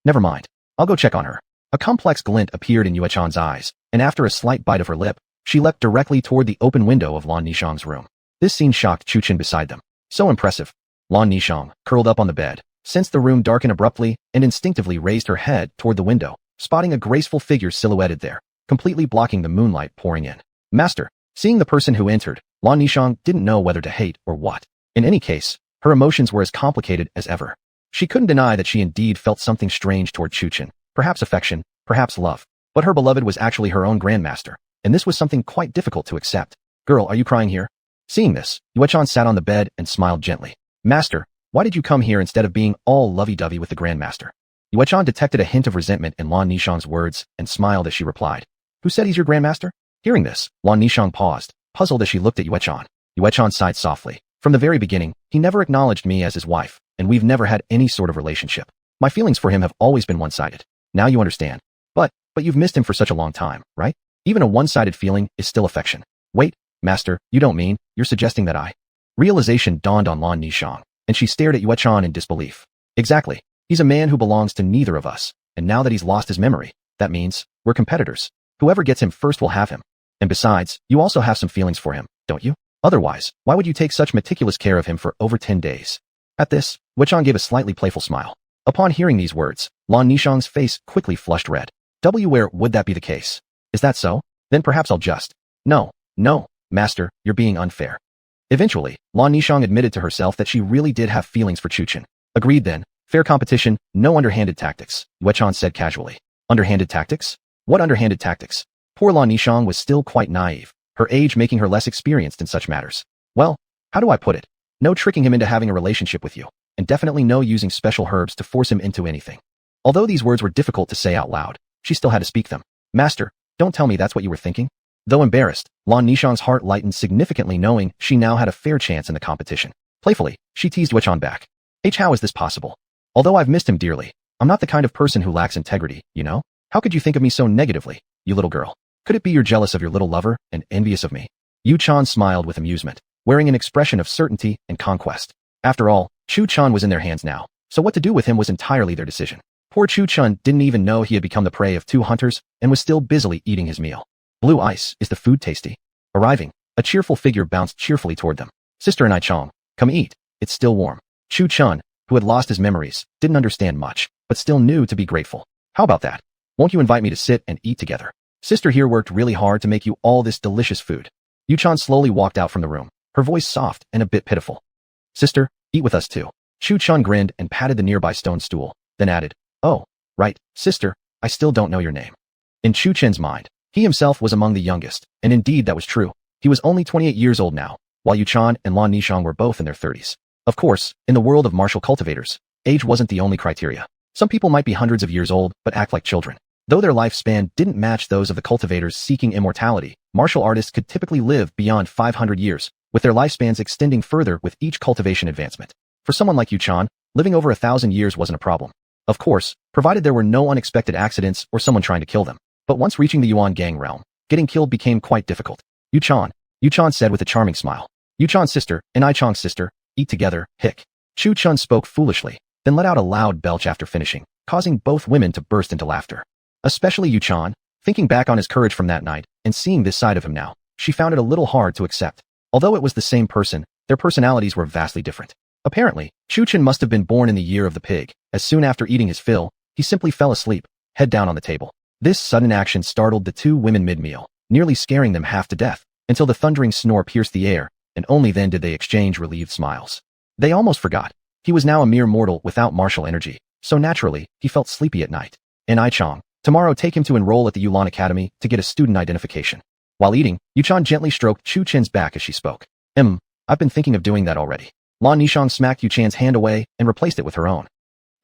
Never mind. I'll go check on her. A complex glint appeared in Yuechan's eyes, and after a slight bite of her lip, she leapt directly toward the open window of Lan Nishang's room. This scene shocked Chuchen beside them. So impressive. Lan Nishang, curled up on the bed, sensed the room darken abruptly and instinctively raised her head toward the window, spotting a graceful figure silhouetted there, completely blocking the moonlight pouring in. Master. Seeing the person who entered, Lan Nishang didn't know whether to hate or what. In any case, her emotions were as complicated as ever. She couldn't deny that she indeed felt something strange toward Chuchen, perhaps affection, perhaps love. But her beloved was actually her own grandmaster, and this was something quite difficult to accept. Girl, are you crying here? Seeing this, Yuechan sat on the bed and smiled gently. Master, why did you come here instead of being all lovey-dovey with the grandmaster? Yuechan detected a hint of resentment in Lan Nishang's words and smiled as she replied. Who said he's your grandmaster? Hearing this, Lan Nishang paused, puzzled as she looked at Yuechan. Yuechan sighed softly. From the very beginning, he never acknowledged me as his wife, and we've never had any sort of relationship. My feelings for him have always been one-sided. Now you understand. But you've missed him for such a long time, right? Even a one-sided feeling is still affection. Wait, master, you don't mean, you're suggesting that I... Realization dawned on Lan Nishang, and she stared at Yuechan in disbelief. Exactly. He's a man who belongs to neither of us, and now that he's lost his memory, that means we're competitors. Whoever gets him first will have him. And besides, you also have some feelings for him, don't you? Otherwise, why would you take such meticulous care of him for over 10 days? At this, Yuechan gave a slightly playful smile. Upon hearing these words, Lan Nishang's face quickly flushed red. Where would that be the case? Is that so? Then perhaps I'll just... No, master, you're being unfair. Eventually, Lan Nishang admitted to herself that she really did have feelings for Chuchen. Agreed then. Fair competition, no underhanded tactics, Yuechan said casually. Underhanded tactics? What underhanded tactics? Poor Lan Nishang was still quite naive, her age making her less experienced in such matters. Well, how do I put it? No tricking him into having a relationship with you, and definitely no using special herbs to force him into anything. Although these words were difficult to say out loud, she still had to speak them. Master, don't tell me that's what you were thinking. Though embarrassed, Lan Nishang's heart lightened significantly knowing she now had a fair chance in the competition. Playfully, she teased Yuechan back. How is this possible? Although I've missed him dearly, I'm not the kind of person who lacks integrity, you know? How could you think of me so negatively, you little girl? Could it be you're jealous of your little lover and envious of me? Yuechan smiled with amusement, wearing an expression of certainty and conquest. After all, Chuchen was in their hands now, so what to do with him was entirely their decision. Poor Chuchen didn't even know he had become the prey of 2 hunters and was still busily eating his meal. Blue ice, is the food tasty? Arriving, a cheerful figure bounced cheerfully toward them. Sister and I Chong, come eat, it's still warm. Chuchen, who had lost his memories, didn't understand much, but still knew to be grateful. How about that? Won't you invite me to sit and eat together? Sister here worked really hard to make you all this delicious food. Yuchan slowly walked out from the room, her voice soft and a bit pitiful. Sister, eat with us too. Chu-chan grinned and patted the nearby stone stool, then added, oh, right, sister, I still don't know your name. In Chu-chen's mind, he himself was among the youngest, and indeed that was true. He was only 28 years old now, while Yuchan and Lan Nishang were both in their 30s. Of course, in the world of martial cultivators, age wasn't the only criteria. Some people might be hundreds of years old but act like children. Though their lifespan didn't match those of the cultivators seeking immortality, martial artists could typically live beyond 500 years, with their lifespans extending further with each cultivation advancement. For someone like Yuchan, living over 1,000 years wasn't a problem. Of course, provided there were no unexpected accidents or someone trying to kill them. But once reaching the Yuan gang realm, getting killed became quite difficult. Yuchan said with a charming smile. Yuchan's sister and I-chang's sister, eat together, hick. Chu-chun spoke foolishly, then let out a loud belch after finishing, causing both women to burst into laughter. Especially Yuchan, thinking back on his courage from that night, and seeing this side of him now, she found it a little hard to accept. Although it was the same person, their personalities were vastly different. Apparently, Chu-chun must have been born in the year of the pig. As soon after eating his fill, he simply fell asleep, head down on the table. This sudden action startled the two women mid-meal, nearly scaring them half to death, until the thundering snore pierced the air, and only then did they exchange relieved smiles. They almost forgot. He was now a mere mortal without martial energy, so naturally, he felt sleepy at night. And I-chang, tomorrow take him to enroll at the Yulan Academy to get a student identification. While eating, Yuchan gently stroked Chu-chen's back as she spoke. I've been thinking of doing that already. Lan Nishang smacked Yuchan's hand away and replaced it with her own.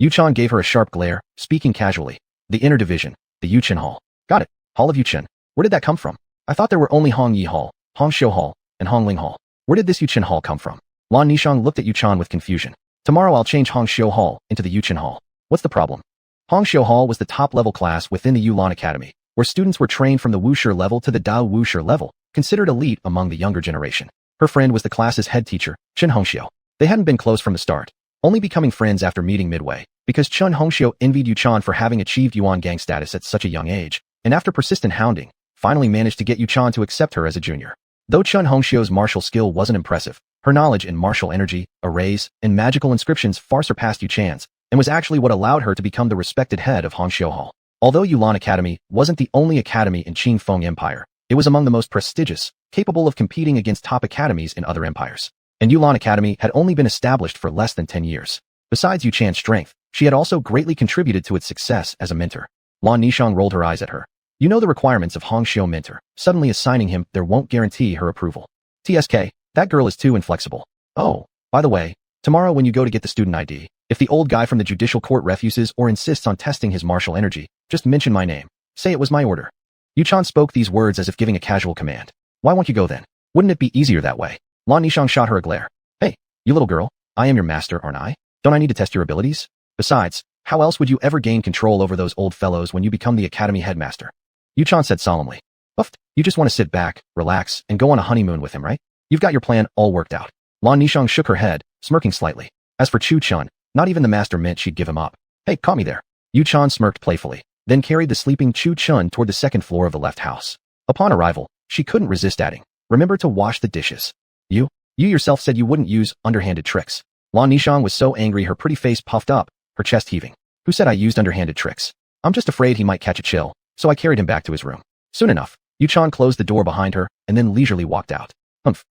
Yuchan gave her a sharp glare, speaking casually. The inner division, the Yuchen Hall. Got it. Hall of Yuchen. Where did that come from? I thought there were only Hong Yi Hall, Hong Shou Hall, and Hong Ling Hall. Where did this Yuchen Hall come from? Lan Nishang looked at Yuchan with confusion. Tomorrow I'll change Hong Shou Hall into the Yuchen Hall. What's the problem? Hong Shou Hall was the top-level class within the Yulan Academy, where students were trained from the Wushi level to the Dao Wushi level, considered elite among the younger generation. Her friend was the class's head teacher, Chen Hongxiu. They hadn't been close from the start, only becoming friends after meeting midway, because Chen Hongxiu envied Yuchan for having achieved Yuan gang status at such a young age, and after persistent hounding, finally managed to get Yuchan to accept her as a junior. Though Chen Hongxiu's martial skill wasn't impressive, her knowledge in martial energy, arrays, and magical inscriptions far surpassed Yuchan's, and was actually what allowed her to become the respected head of Hong Shou Hall. Although Yulan Academy wasn't the only academy in Qingfeng Empire, it was among the most prestigious, capable of competing against top academies in other empires. And Yulan Academy had only been established for less than 10 years. Besides Yuchan's strength, she had also greatly contributed to its success as a mentor. Lan Nishang rolled her eyes at her. You know the requirements of Hong Shou mentor. Suddenly assigning him there won't guarantee her approval. TSK, that girl is too inflexible. Oh, by the way, tomorrow when you go to get the student ID, if the old guy from the judicial court refuses or insists on testing his martial energy, just mention my name. Say it was my order. Yuchan spoke these words as if giving a casual command. Why won't you go then? Wouldn't it be easier that way? Lan Nishang shot her a glare. Hey, you little girl, I am your master, aren't I? Don't I need to test your abilities? Besides, how else would you ever gain control over those old fellows when you become the academy headmaster? Yuchan said solemnly. Uff, you just want to sit back, relax, and go on a honeymoon with him, right? You've got your plan all worked out. Lan Nishang shook her head, smirking slightly. As for Chu-chun, not even the master meant she'd give him up. Hey, caught me there. Yuchan smirked playfully, then carried the sleeping Chu-chun toward the second floor of the left house. Upon arrival, she couldn't resist adding, remember to wash the dishes. You yourself said you wouldn't use underhanded tricks. Lan Nishang was so angry her pretty face puffed up, her chest heaving. Who said I used underhanded tricks? I'm just afraid he might catch a chill, so I carried him back to his room. Soon enough, Yuchan closed the door behind her and then leisurely walked out.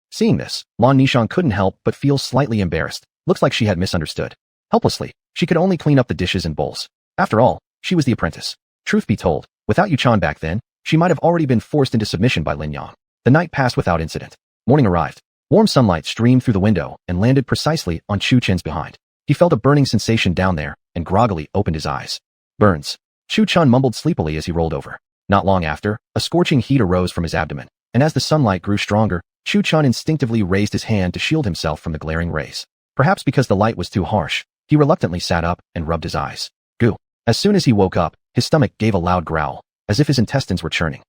Seeing this, Lan Nishang couldn't help but feel slightly embarrassed. Looks like she had misunderstood. Helplessly, she could only clean up the dishes and bowls. After all, she was the apprentice. Truth be told, without Yuchan back then, she might have already been forced into submission by Lin Yang. The night passed without incident. Morning arrived. Warm sunlight streamed through the window and landed precisely on Chu-chen's behind. He felt a burning sensation down there and groggily opened his eyes. Burns. Chu-chan mumbled sleepily as he rolled over. Not long after, a scorching heat arose from his abdomen, and as the sunlight grew stronger, Chu-chan instinctively raised his hand to shield himself from the glaring rays. Perhaps because the light was too harsh, he reluctantly sat up and rubbed his eyes. Goo. As soon as he woke up, his stomach gave a loud growl, as if his intestines were churning.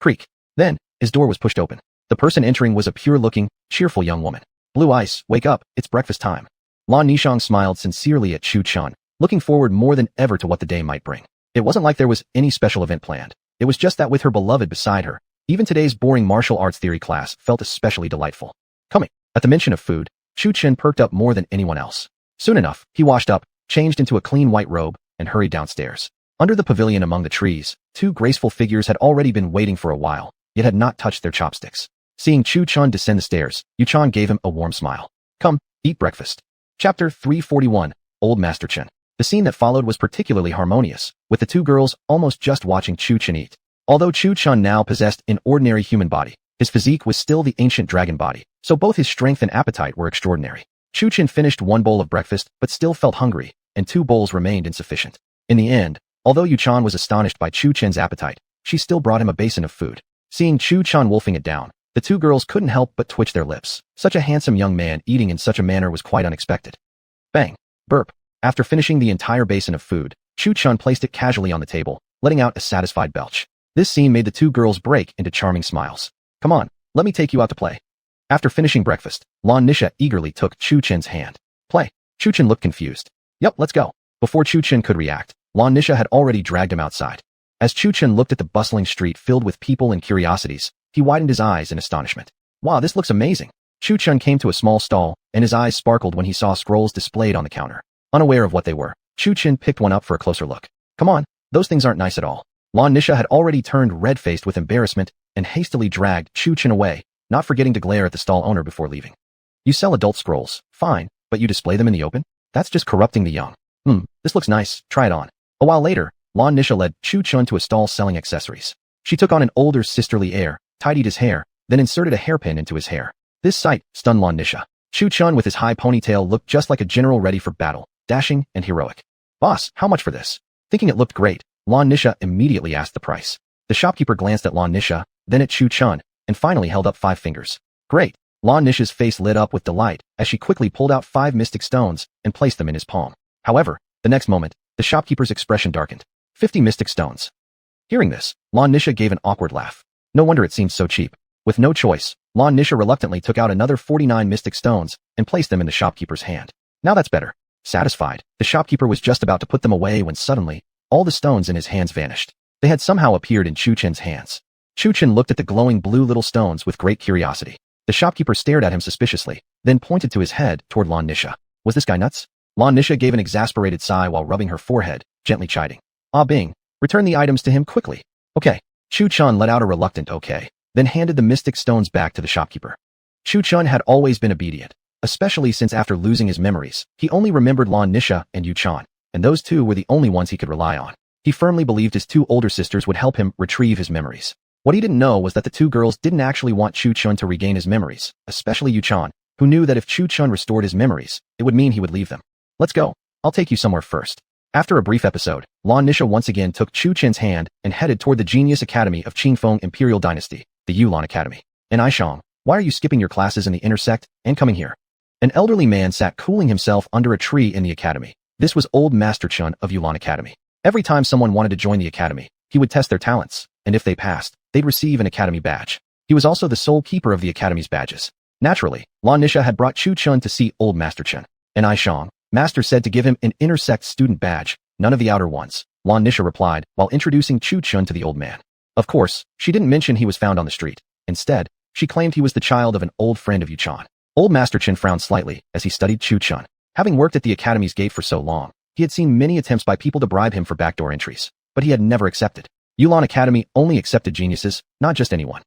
Creak. Then, his door was pushed open. The person entering was a pure-looking, cheerful young woman. Blue Ice, wake up, it's breakfast time. Lan Nishang smiled sincerely at Chu-chan, looking forward more than ever to what the day might bring. It wasn't like there was any special event planned. It was just that with her beloved beside her, even today's boring martial arts theory class felt especially delightful. Coming. At the mention of food, Chu-chan perked up more than anyone else. Soon enough, he washed up, changed into a clean white robe, and hurried downstairs. Under the pavilion among the trees, two graceful figures had already been waiting for a while, yet had not touched their chopsticks. Seeing Chu Chun descend the stairs, Yu Chan gave him a warm smile. Come, eat breakfast. Chapter 341, Old Master Chen. The scene that followed was particularly harmonious, with the two girls almost just watching Chu Chun eat. Although Chu Chun now possessed an ordinary human body, his physique was still the ancient dragon body, so both his strength and appetite were extraordinary. Chu Chun finished one bowl of breakfast but still felt hungry, and two bowls remained insufficient. In the end, although Yu Chan was astonished by Chu Chen's appetite, she still brought him a basin of food. Seeing Chu Chan wolfing it down, the two girls couldn't help but twitch their lips. Such a handsome young man eating in such a manner was quite unexpected. Bang! Burp! After finishing the entire basin of food, Chu Chun placed it casually on the table, letting out a satisfied belch. This scene made the two girls break into charming smiles. Come on, let me take you out to play. After finishing breakfast, Lan Nisha eagerly took Chu Chen's hand. Play. Chu Chen looked confused. Yup, let's go. Before Chu Chen could react, Lan Nisha had already dragged him outside. As Chu Chen looked at the bustling street filled with people and curiosities, he widened his eyes in astonishment. Wow, this looks amazing. Chu Chen came to a small stall, and his eyes sparkled when he saw scrolls displayed on the counter. Unaware of what they were, Chu Chen picked one up for a closer look. Come on, those things aren't nice at all. Lan Nisha had already turned red-faced with embarrassment and hastily dragged Chu Chen away, not forgetting to glare at the stall owner before leaving. You sell adult scrolls, fine, but you display them in the open? That's just corrupting the young. This looks nice, try it on. A while later, Lan Nisha led Chu Chen to a stall selling accessories. She took on an older sisterly air, tidied his hair, then inserted a hairpin into his hair. This sight stunned Lan Nisha. Chu Chen with his high ponytail looked just like a general ready for battle, dashing and heroic. Boss, how much for this? Thinking it looked great, Lan Nisha immediately asked the price. The shopkeeper glanced at Lan Nisha, then at Chu Chen, and finally held up 5 fingers. Great! Lan Nisha's face lit up with delight as she quickly pulled out 5 mystic stones and placed them in his palm. However, the next moment, the shopkeeper's expression darkened. 50 mystic stones. Hearing this, Lan Nisha gave an awkward laugh. No wonder it seemed so cheap. With no choice, Lan Nisha reluctantly took out another 49 mystic stones and placed them in the shopkeeper's hand. Now that's better. Satisfied, the shopkeeper was just about to put them away when suddenly, all the stones in his hands vanished. They had somehow appeared in Chu Chen's hands. Chu Chen looked at the glowing blue little stones with great curiosity. The shopkeeper stared at him suspiciously, then pointed to his head toward Lan Nisha. Was this guy nuts? Lan Nisha gave an exasperated sigh while rubbing her forehead, gently chiding. Ah Bing, return the items to him quickly. Okay. Chu Chen let out a reluctant okay, then handed the mystic stones back to the shopkeeper. Chu Chen had always been obedient, especially since after losing his memories, he only remembered Lan Nisha and Yu Chan, and those two were the only ones he could rely on. He firmly believed his 2 older sisters would help him retrieve his memories. What he didn't know was that the 2 girls didn't actually want Chu Chen to regain his memories, especially Yu Chan, who knew that if Chu Chen restored his memories, it would mean he would leave them. Let's go. I'll take you somewhere first. After a brief episode, Lan Nisha once again took Chu Chen's hand and headed toward the Genius Academy of Qingfeng Imperial Dynasty, the Yulan Academy. And Aishang, why are you skipping your classes in the intersect and coming here? An elderly man sat cooling himself under a tree in the academy. This was Old Master Chen of Yulan Academy. Every time someone wanted to join the academy, he would test their talents, and if they passed, they'd receive an academy badge. He was also the sole keeper of the academy's badges. Naturally, Lan Nisha had brought Chu Chen to see Old Master Chen. And Aishang, Master said to give him an intersect student badge, none of the outer ones, Lan Nisha replied while introducing Chu Chen to the old man. Of course, she didn't mention he was found on the street. Instead, she claimed he was the child of an old friend of Yu Chan. Old Master Chen frowned slightly as he studied Chu Chen. Having worked at the academy's gate for so long, he had seen many attempts by people to bribe him for backdoor entries, but he had never accepted. Yulan Academy only accepted geniuses, not just anyone.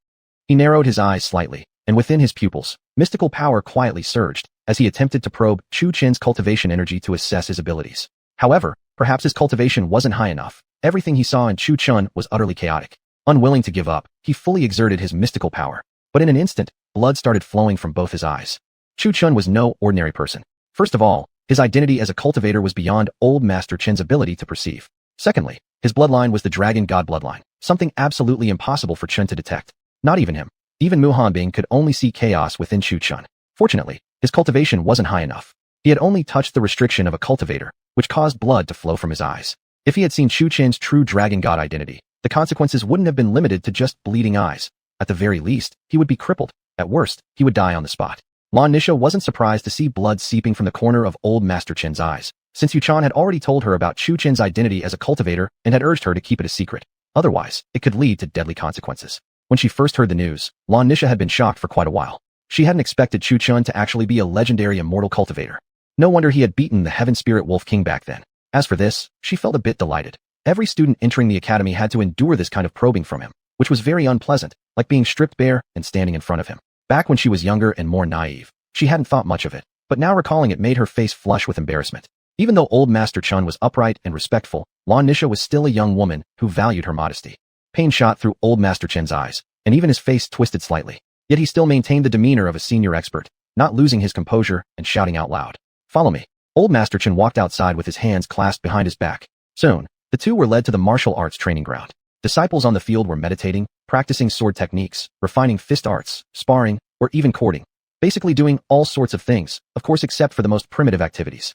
He narrowed his eyes slightly, and within his pupils, mystical power quietly surged as he attempted to probe Chu Chen's cultivation energy to assess his abilities. However, perhaps his cultivation wasn't high enough. Everything he saw in Chu Chen was utterly chaotic. Unwilling to give up, he fully exerted his mystical power. But in an instant, blood started flowing from both his eyes. Chu Chen was no ordinary person. First of all, his identity as a cultivator was beyond Old Master Chen's ability to perceive. Secondly, his bloodline was the dragon god bloodline, something absolutely impossible for Chen to detect. Not even him. Even Mu Hanbing could only see chaos within Chu Chen. Fortunately, his cultivation wasn't high enough. He had only touched the restriction of a cultivator, which caused blood to flow from his eyes. If he had seen Chu Chen's true dragon god identity, the consequences wouldn't have been limited to just bleeding eyes. At the very least, he would be crippled. At worst, he would die on the spot. Lan Nisha wasn't surprised to see blood seeping from the corner of Old Master Chen's eyes, since Yu Chan had already told her about Chu Chen's identity as a cultivator and had urged her to keep it a secret. Otherwise, it could lead to deadly consequences. When she first heard the news, Lan Nisha had been shocked for quite a while. She hadn't expected Chu Chen to actually be a legendary immortal cultivator. No wonder he had beaten the Heaven Spirit Wolf King back then. As for this, she felt a bit delighted. Every student entering the academy had to endure this kind of probing from him, which was very unpleasant, like being stripped bare and standing in front of him. Back when she was younger and more naive, she hadn't thought much of it, but now recalling it made her face flush with embarrassment. Even though old Master Chun was upright and respectful, Lan Nisha was still a young woman who valued her modesty. Pain shot through old Master Chen's eyes, and even his face twisted slightly. Yet he still maintained the demeanor of a senior expert, not losing his composure and shouting out loud. "Follow me." Old Master Chen walked outside with his hands clasped behind his back. Soon, the two were led to the martial arts training ground. Disciples on the field were meditating, practicing sword techniques, refining fist arts, sparring, or even courting. Basically doing all sorts of things, of course except for the most primitive activities.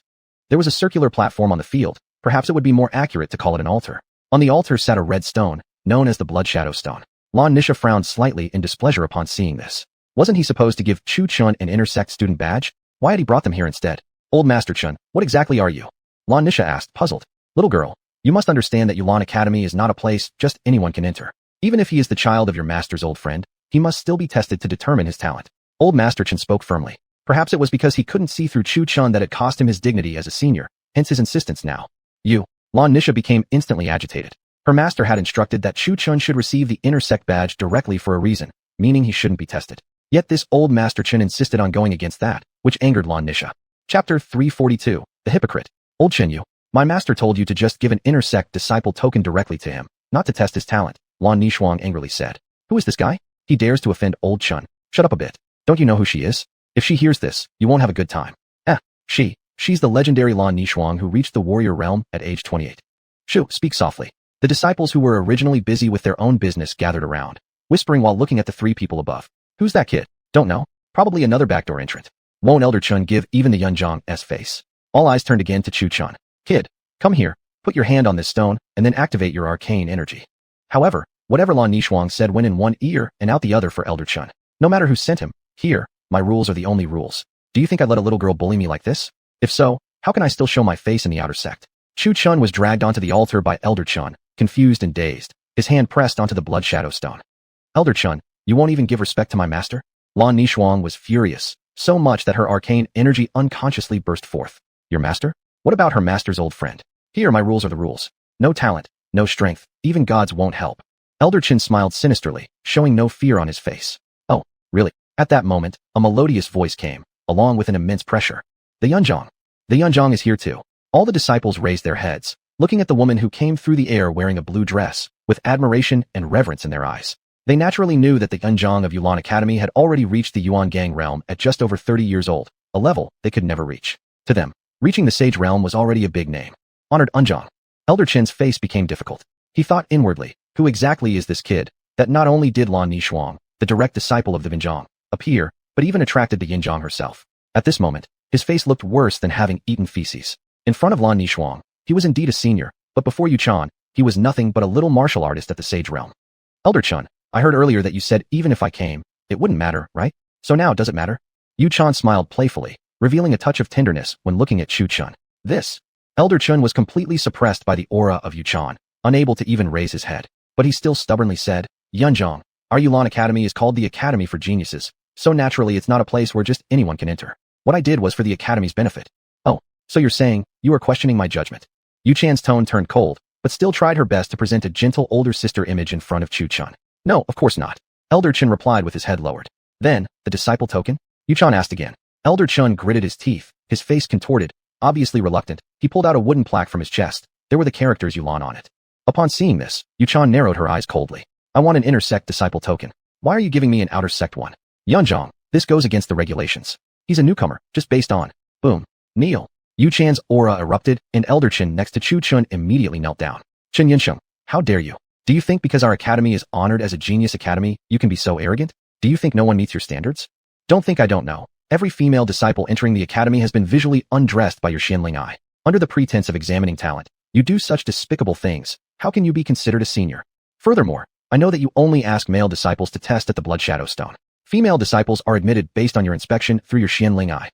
There was a circular platform on the field, perhaps it would be more accurate to call it an altar. On the altar sat a red stone, known as the Blood Shadow Stone. Lan Nisha frowned slightly in displeasure upon seeing this. Wasn't he supposed to give Chu Chun an intersect student badge? Why had he brought them here instead? "Old Master Chun, what exactly are you?" Lan Nisha asked, puzzled. "Little girl, you must understand that Yulan Academy is not a place just anyone can enter. Even if he is the child of your master's old friend, he must still be tested to determine his talent." Old Master Chen spoke firmly. Perhaps it was because he couldn't see through Chu Chun that it cost him his dignity as a senior, hence his insistence now. "You." Lan Nisha became instantly agitated. Her master had instructed that Chu Chun should receive the intersect badge directly for a reason, meaning he shouldn't be tested. Yet this old Master Chen insisted on going against that, which angered Lan Nisha. Chapter 342, The Hypocrite. "Old Chen Yu, my master told you to just give an intersect disciple token directly to him, not to test his talent," Lan Nishuang angrily said. "Who is this guy? He dares to offend old Chun. Shut up a bit. Don't you know who she is? If she hears this, you won't have a good time." She's the legendary Lan Nishuang who reached the warrior realm at age 28. "Shoo, speak softly." The disciples who were originally busy with their own business gathered around, whispering while looking at the three people above. "Who's that kid? Don't know. Probably another backdoor entrant. Won't Elder Chun give even the Yunzhang's face?" All eyes turned again to Chu Chun. "Kid, come here, put your hand on this stone, and then activate your arcane energy." However, whatever Lan Nishuang said went in one ear and out the other for Elder Chun. No matter who sent him, here, my rules are the only rules. Do you think I'd let a little girl bully me like this? If so, how can I still show my face in the outer sect? Chu Chun was dragged onto the altar by Elder Chun, confused and dazed, his hand pressed onto the Blood Shadow Stone. "Elder Chun, you won't even give respect to my master?" Lan Nishuang was furious, so much that her arcane energy unconsciously burst forth. "Your master? What about her master's old friend? Here, my rules are the rules. No talent, no strength, even gods won't help." Elder Chin smiled sinisterly, showing no fear on his face. "Oh, really?" At that moment, a melodious voice came, along with an immense pressure. "The Yunzhang. The Yunzhang is here too." All the disciples raised their heads, looking at the woman who came through the air wearing a blue dress, with admiration and reverence in their eyes. They naturally knew that the Yunzhang of Yulan Academy had already reached the Yuan Gang realm at just over 30 years old, a level they could never reach. To them, reaching the Sage realm was already a big name. Honored Yunzhang. Elder Chin's face became difficult. He thought inwardly, who exactly is this kid, that not only did Lan Nishuang, the direct disciple of the Yunzhang, appear, but even attracted the Yunzhang herself. At this moment, his face looked worse than having eaten feces. In front of Lan Nishuang, he was indeed a senior, but before Yu Chan, he was nothing but a little martial artist at the Sage realm. "Elder Chun, I heard earlier that you said even if I came, it wouldn't matter, right? So now does it matter?" Yu Chan smiled playfully, revealing a touch of tenderness when looking at Chu Chun. This. Elder Chun was completely suppressed by the aura of Yu Chan, unable to even raise his head. But he still stubbornly said, "Yunzhang, our Yulan Academy is called the Academy for Geniuses, so naturally it's not a place where just anyone can enter. What I did was for the Academy's benefit." "Oh, so you're saying, you are questioning my judgment?" Yu Chan's tone turned cold, but still tried her best to present a gentle older sister image in front of Chu Chun. "No, of course not." Elder Chun replied with his head lowered. "Then, the disciple token?" Yu Chan asked again. Elder Chun gritted his teeth, his face contorted, obviously reluctant. He pulled out a wooden plaque from his chest. There were the characters Yulan on it. Upon seeing this, Yu Chan narrowed her eyes coldly. "I want an intersect disciple token. Why are you giving me an outer sect one?" "Yunzhang, this goes against the regulations. He's a newcomer, just based on." Boom. Kneel. Yu Chan's aura erupted, and Elder Chin next to Chu Chun immediately knelt down. "Chen Yunsheng, how dare you? Do you think because our academy is honored as a genius academy, you can be so arrogant? Do you think no one meets your standards? Don't think I don't know. Every female disciple entering the academy has been visually undressed by your Xianling eye. Under the pretense of examining talent, you do such despicable things. How can you be considered a senior? Furthermore, I know that you only ask male disciples to test at the Blood Shadow Stone. Female disciples are admitted based on your inspection through your Xianling eye.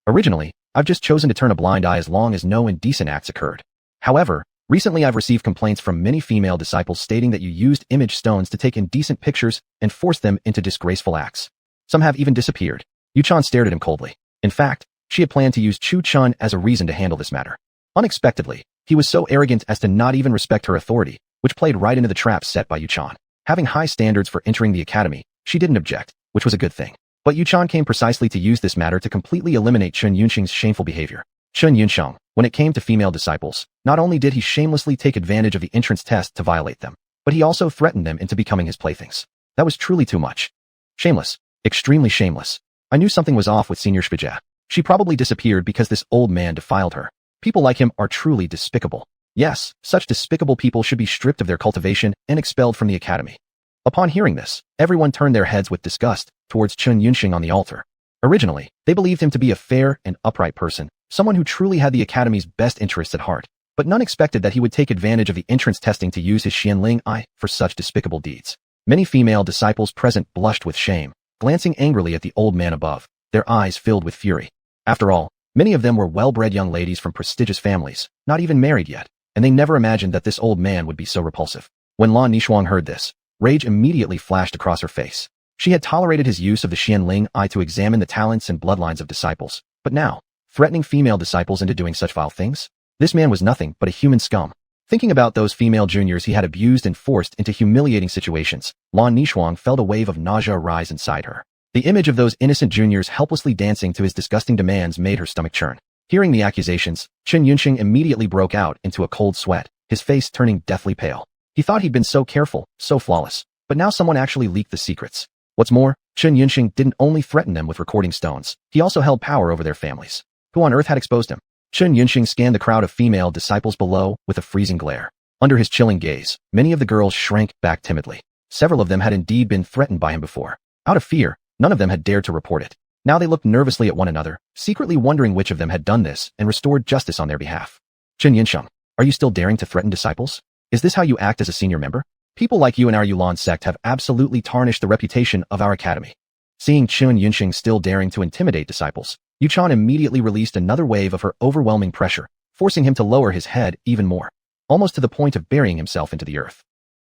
Originally, I've just chosen to turn a blind eye as long as no indecent acts occurred. However, recently I've received complaints from many female disciples stating that you used image stones to take indecent pictures and force them into disgraceful acts. Some have even disappeared." Yu Chan stared at him coldly. In fact, she had planned to use Chu Chun as a reason to handle this matter. Unexpectedly, He was so arrogant as to not even respect her authority, which played right into the trap set by Yuchan. Having high standards for entering the academy, she didn't object, which was a good thing. But Yuchan came precisely to use this matter to completely eliminate Chen Yunxing's shameful behavior. Chen Yunxiang, when it came to female disciples, not only did he shamelessly take advantage of the entrance test to violate them, but he also threatened them into becoming his playthings. That was truly too much. Shameless. Extremely shameless. I knew something was off with Senior Shpija. She probably disappeared because this old man defiled her. People like him are truly despicable. Yes, such despicable people should be stripped of their cultivation and expelled from the academy. Upon hearing this, everyone turned their heads with disgust towards Chen Yunxing on the altar. Originally, they believed him to be a fair and upright person, someone who truly had the academy's best interests at heart, but none expected that he would take advantage of the entrance testing to use his Xianling eye for such despicable deeds. Many female disciples present blushed with shame, glancing angrily at the old man above, their eyes filled with fury. After all, many of them were well-bred young ladies from prestigious families, not even married yet, and they never imagined that this old man would be so repulsive. When Lan Nishuang heard this, rage immediately flashed across her face. She had tolerated his use of the Xianling eye to examine the talents and bloodlines of disciples, but now, threatening female disciples into doing such vile things? This man was nothing but a human scum. Thinking about those female juniors he had abused and forced into humiliating situations, Lan Nishuang felt a wave of nausea rise inside her. The image of those innocent juniors helplessly dancing to his disgusting demands made her stomach churn. Hearing the accusations, Chen Yunxing immediately broke out into a cold sweat, his face turning deathly pale. He thought he'd been so careful, so flawless, but now someone actually leaked the secrets. What's more, Chen Yunxing didn't only threaten them with recording stones, he also held power over their families. Who on earth had exposed him? Chen Yunxing scanned the crowd of female disciples below with a freezing glare. Under his chilling gaze, many of the girls shrank back timidly. Several of them had indeed been threatened by him before. Out of fear, none of them had dared to report it. Now they looked nervously at one another, secretly wondering which of them had done this and restored justice on their behalf. Chen Yunxiang, are you still daring to threaten disciples? Is this how you act as a senior member? People like you and our Yulan sect have absolutely tarnished the reputation of our academy. Seeing Chen Yunxing still daring to intimidate disciples, Yuchan immediately released another wave of her overwhelming pressure, forcing him to lower his head even more, almost to the point of burying himself into the earth.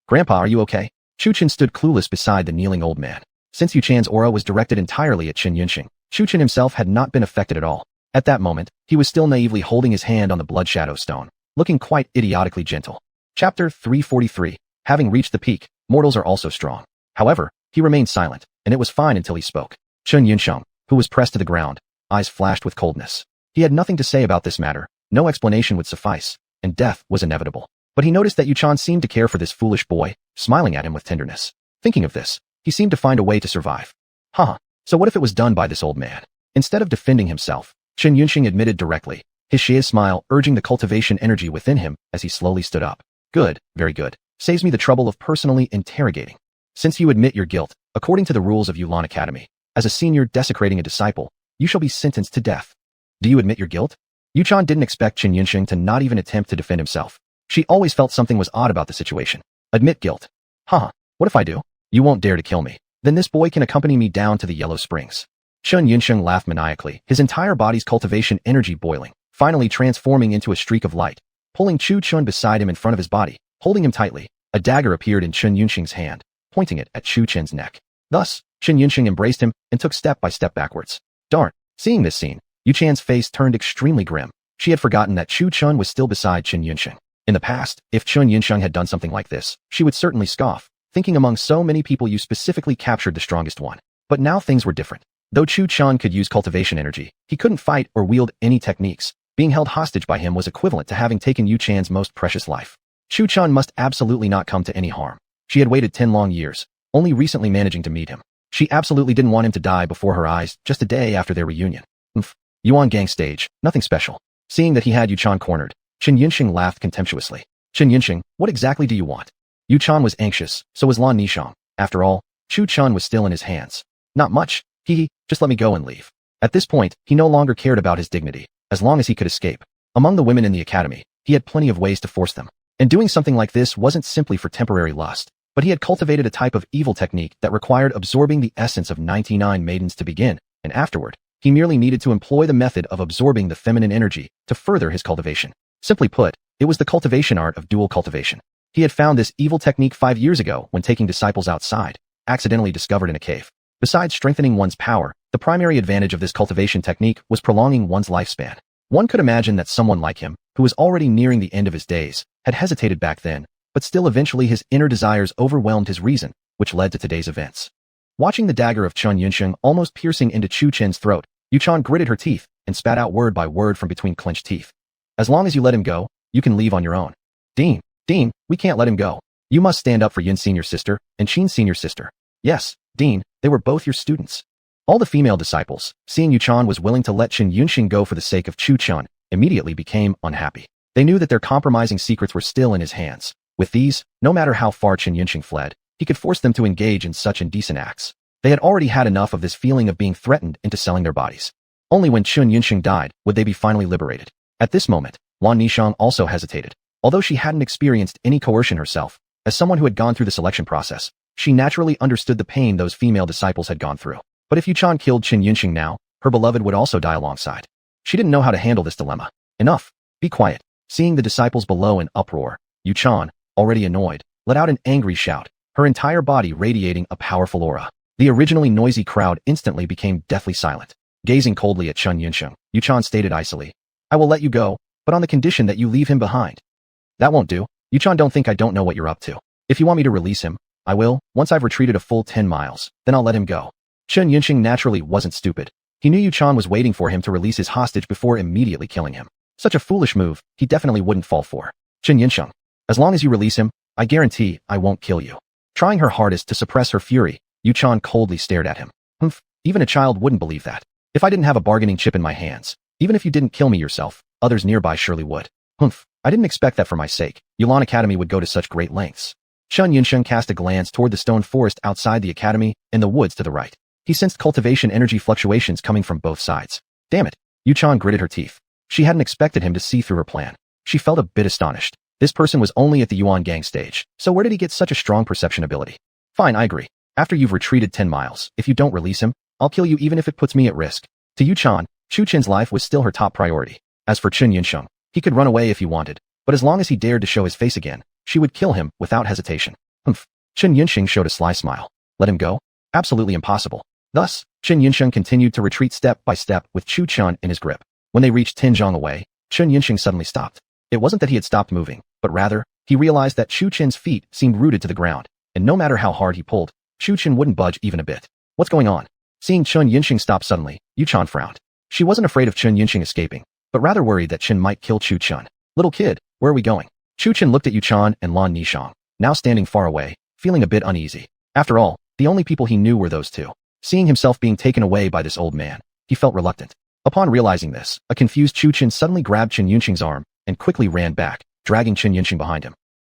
Grandpa, are you okay? Chu Chen stood clueless beside the kneeling old man. Since Yu Chan's aura was directed entirely at Chen Yunxing, Chu Chen himself had not been affected at all. At that moment, he was still naively holding his hand on the blood shadow stone, looking quite idiotically gentle. Chapter 343. Having reached the peak, mortals are also strong. However, he remained silent, and it was fine until he spoke. Chen Yunxiang, who was pressed to the ground, eyes flashed with coldness. He had nothing to say about this matter, no explanation would suffice, and death was inevitable. But he noticed that Yuchan seemed to care for this foolish boy, smiling at him with tenderness. Thinking of this, he seemed to find a way to survive. So what if it was done by this old man? Instead of defending himself, Chen Yunxing admitted directly, his Xie smile urging the cultivation energy within him as he slowly stood up. Good, very good. Saves me the trouble of personally interrogating. Since you admit your guilt, according to the rules of Yulan Academy, as a senior desecrating a disciple, you shall be sentenced to death. Do you admit your guilt? Yuchan didn't expect Chen Yunxing to not even attempt to defend himself. She always felt something was odd about the situation. Admit guilt. What if I do? You won't dare to kill me. Then this boy can accompany me down to the Yellow Springs. Chen Yunxing laughed maniacally, his entire body's cultivation energy boiling, finally transforming into a streak of light. Pulling Chu Chun beside him in front of his body, holding him tightly, a dagger appeared in Chen Yunxing's hand, pointing it at Chu Chen's neck. Thus, Chen Yunxing embraced him and took step by step backwards. Darn. Seeing this scene, Yu Chan's face turned extremely grim. She had forgotten that Chu Chun was still beside Chen Yunxing. In the past, if Chen Yunxing had done something like this, she would certainly scoff, thinking among so many people you specifically captured the strongest one. But now things were different. Though Chu Chun could use cultivation energy, he couldn't fight or wield any techniques. Being held hostage by him was equivalent to having taken Yu Chan's most precious life. Chu Chun must absolutely not come to any harm. She had waited 10 long years, only recently managing to meet him. She absolutely didn't want him to die before her eyes just a day after their reunion. Yuan gang stage, nothing special. Seeing that he had Yuchan cornered, Chen Yunxing laughed contemptuously. Chen Yunxing, what exactly do you want? Yuchan was anxious, so was Lan Nishuang. After all, Chu Chun was still in his hands. Not much, just let me go and leave. At this point, he no longer cared about his dignity, as long as he could escape. Among the women in the academy, he had plenty of ways to force them. And doing something like this wasn't simply for temporary lust, but he had cultivated a type of evil technique that required absorbing the essence of 99 maidens to begin, and afterward, he merely needed to employ the method of absorbing the feminine energy to further his cultivation. Simply put, it was the cultivation art of dual cultivation. He had found this evil technique 5 years ago when taking disciples outside, accidentally discovered in a cave. Besides strengthening one's power, the primary advantage of this cultivation technique was prolonging one's lifespan. One could imagine that someone like him, who was already nearing the end of his days, had hesitated back then, but still eventually his inner desires overwhelmed his reason, which led to today's events. Watching the dagger of Chun Yunsheng almost piercing into Chu Chen's throat, Yuchan gritted her teeth and spat out word by word from between clenched teeth. As long as you let him go, you can leave on your own. Dean, we can't let him go. You must stand up for Yun Senior's sister and Qin Senior's sister. Yes, Dean, they were both your students. All the female disciples, seeing Yuchan was willing to let Chun Yunsheng go for the sake of Chu Chun, immediately became unhappy. They knew that their compromising secrets were still in his hands. With these, no matter how far Chun Yunsheng fled, he could force them to engage in such indecent acts. They had already had enough of this feeling of being threatened into selling their bodies. Only when Chun Yunsheng died would they be finally liberated. At this moment, Lan Nishang also hesitated. Although she hadn't experienced any coercion herself, as someone who had gone through the selection process, she naturally understood the pain those female disciples had gone through. But if Yuchan killed Chun Yunsheng now, her beloved would also die alongside. She didn't know how to handle this dilemma. Enough. Be quiet. Seeing the disciples below in uproar, Yuchan, already annoyed, let out an angry shout, her entire body radiating a powerful aura. The originally noisy crowd instantly became deathly silent. Gazing coldly at Chun Yunsheng, Yuchan stated icily, I will let you go, but on the condition that you leave him behind. That won't do. Yuchan, don't think I don't know what you're up to. If you want me to release him, I will. Once I've retreated a full 10 miles, then I'll let him go. Chun Yunsheng naturally wasn't stupid. He knew Yuchan was waiting for him to release his hostage before immediately killing him. Such a foolish move, he definitely wouldn't fall for. Chun Yunsheng, as long as you release him, I guarantee I won't kill you. Trying her hardest to suppress her fury, Yuchan coldly stared at him. Humph, even a child wouldn't believe that. If I didn't have a bargaining chip in my hands, even if you didn't kill me yourself, others nearby surely would. Humph, I didn't expect that for my sake. Yulan Academy would go to such great lengths. Chun Yunsheng cast a glance toward the stone forest outside the academy and the woods to the right. He sensed cultivation energy fluctuations coming from both sides. Damn it. Yuchan gritted her teeth. She hadn't expected him to see through her plan. She felt a bit astonished. This person was only at the Yuan gang stage, so where did he get such a strong perception ability? Fine, I agree. After you've retreated 10 miles, if you don't release him, I'll kill you even if it puts me at risk. To Yuchan, Chu Chen's life was still her top priority. As for Chun Yunsheng, he could run away if he wanted, but as long as he dared to show his face again, she would kill him without hesitation. Humph. Chun Yunsheng showed a sly smile. Let him go? Absolutely impossible. Thus, Chun Yunsheng continued to retreat step by step with Chu Chun in his grip. When they reached 10 zhang away, Chun Yunsheng suddenly stopped. It wasn't that he had stopped moving, but rather, he realized that Chu Chen's feet seemed rooted to the ground, and no matter how hard he pulled, Chu Chen wouldn't budge even a bit. What's going on? Seeing Chun Yunsheng stop suddenly, Yuchan frowned. She wasn't afraid of Chun Yunsheng escaping, but rather worried that Chen might kill Chu Chun. Little kid, where are we going? Chu Chen looked at Yuchan and Lan Nishang, now standing far away, feeling a bit uneasy. After all, the only people he knew were those two. Seeing himself being taken away by this old man, he felt reluctant. Upon realizing this, a confused Chu Chen suddenly grabbed Chun Yunsheng's arm and quickly ran back, dragging Chun Yunsheng behind him.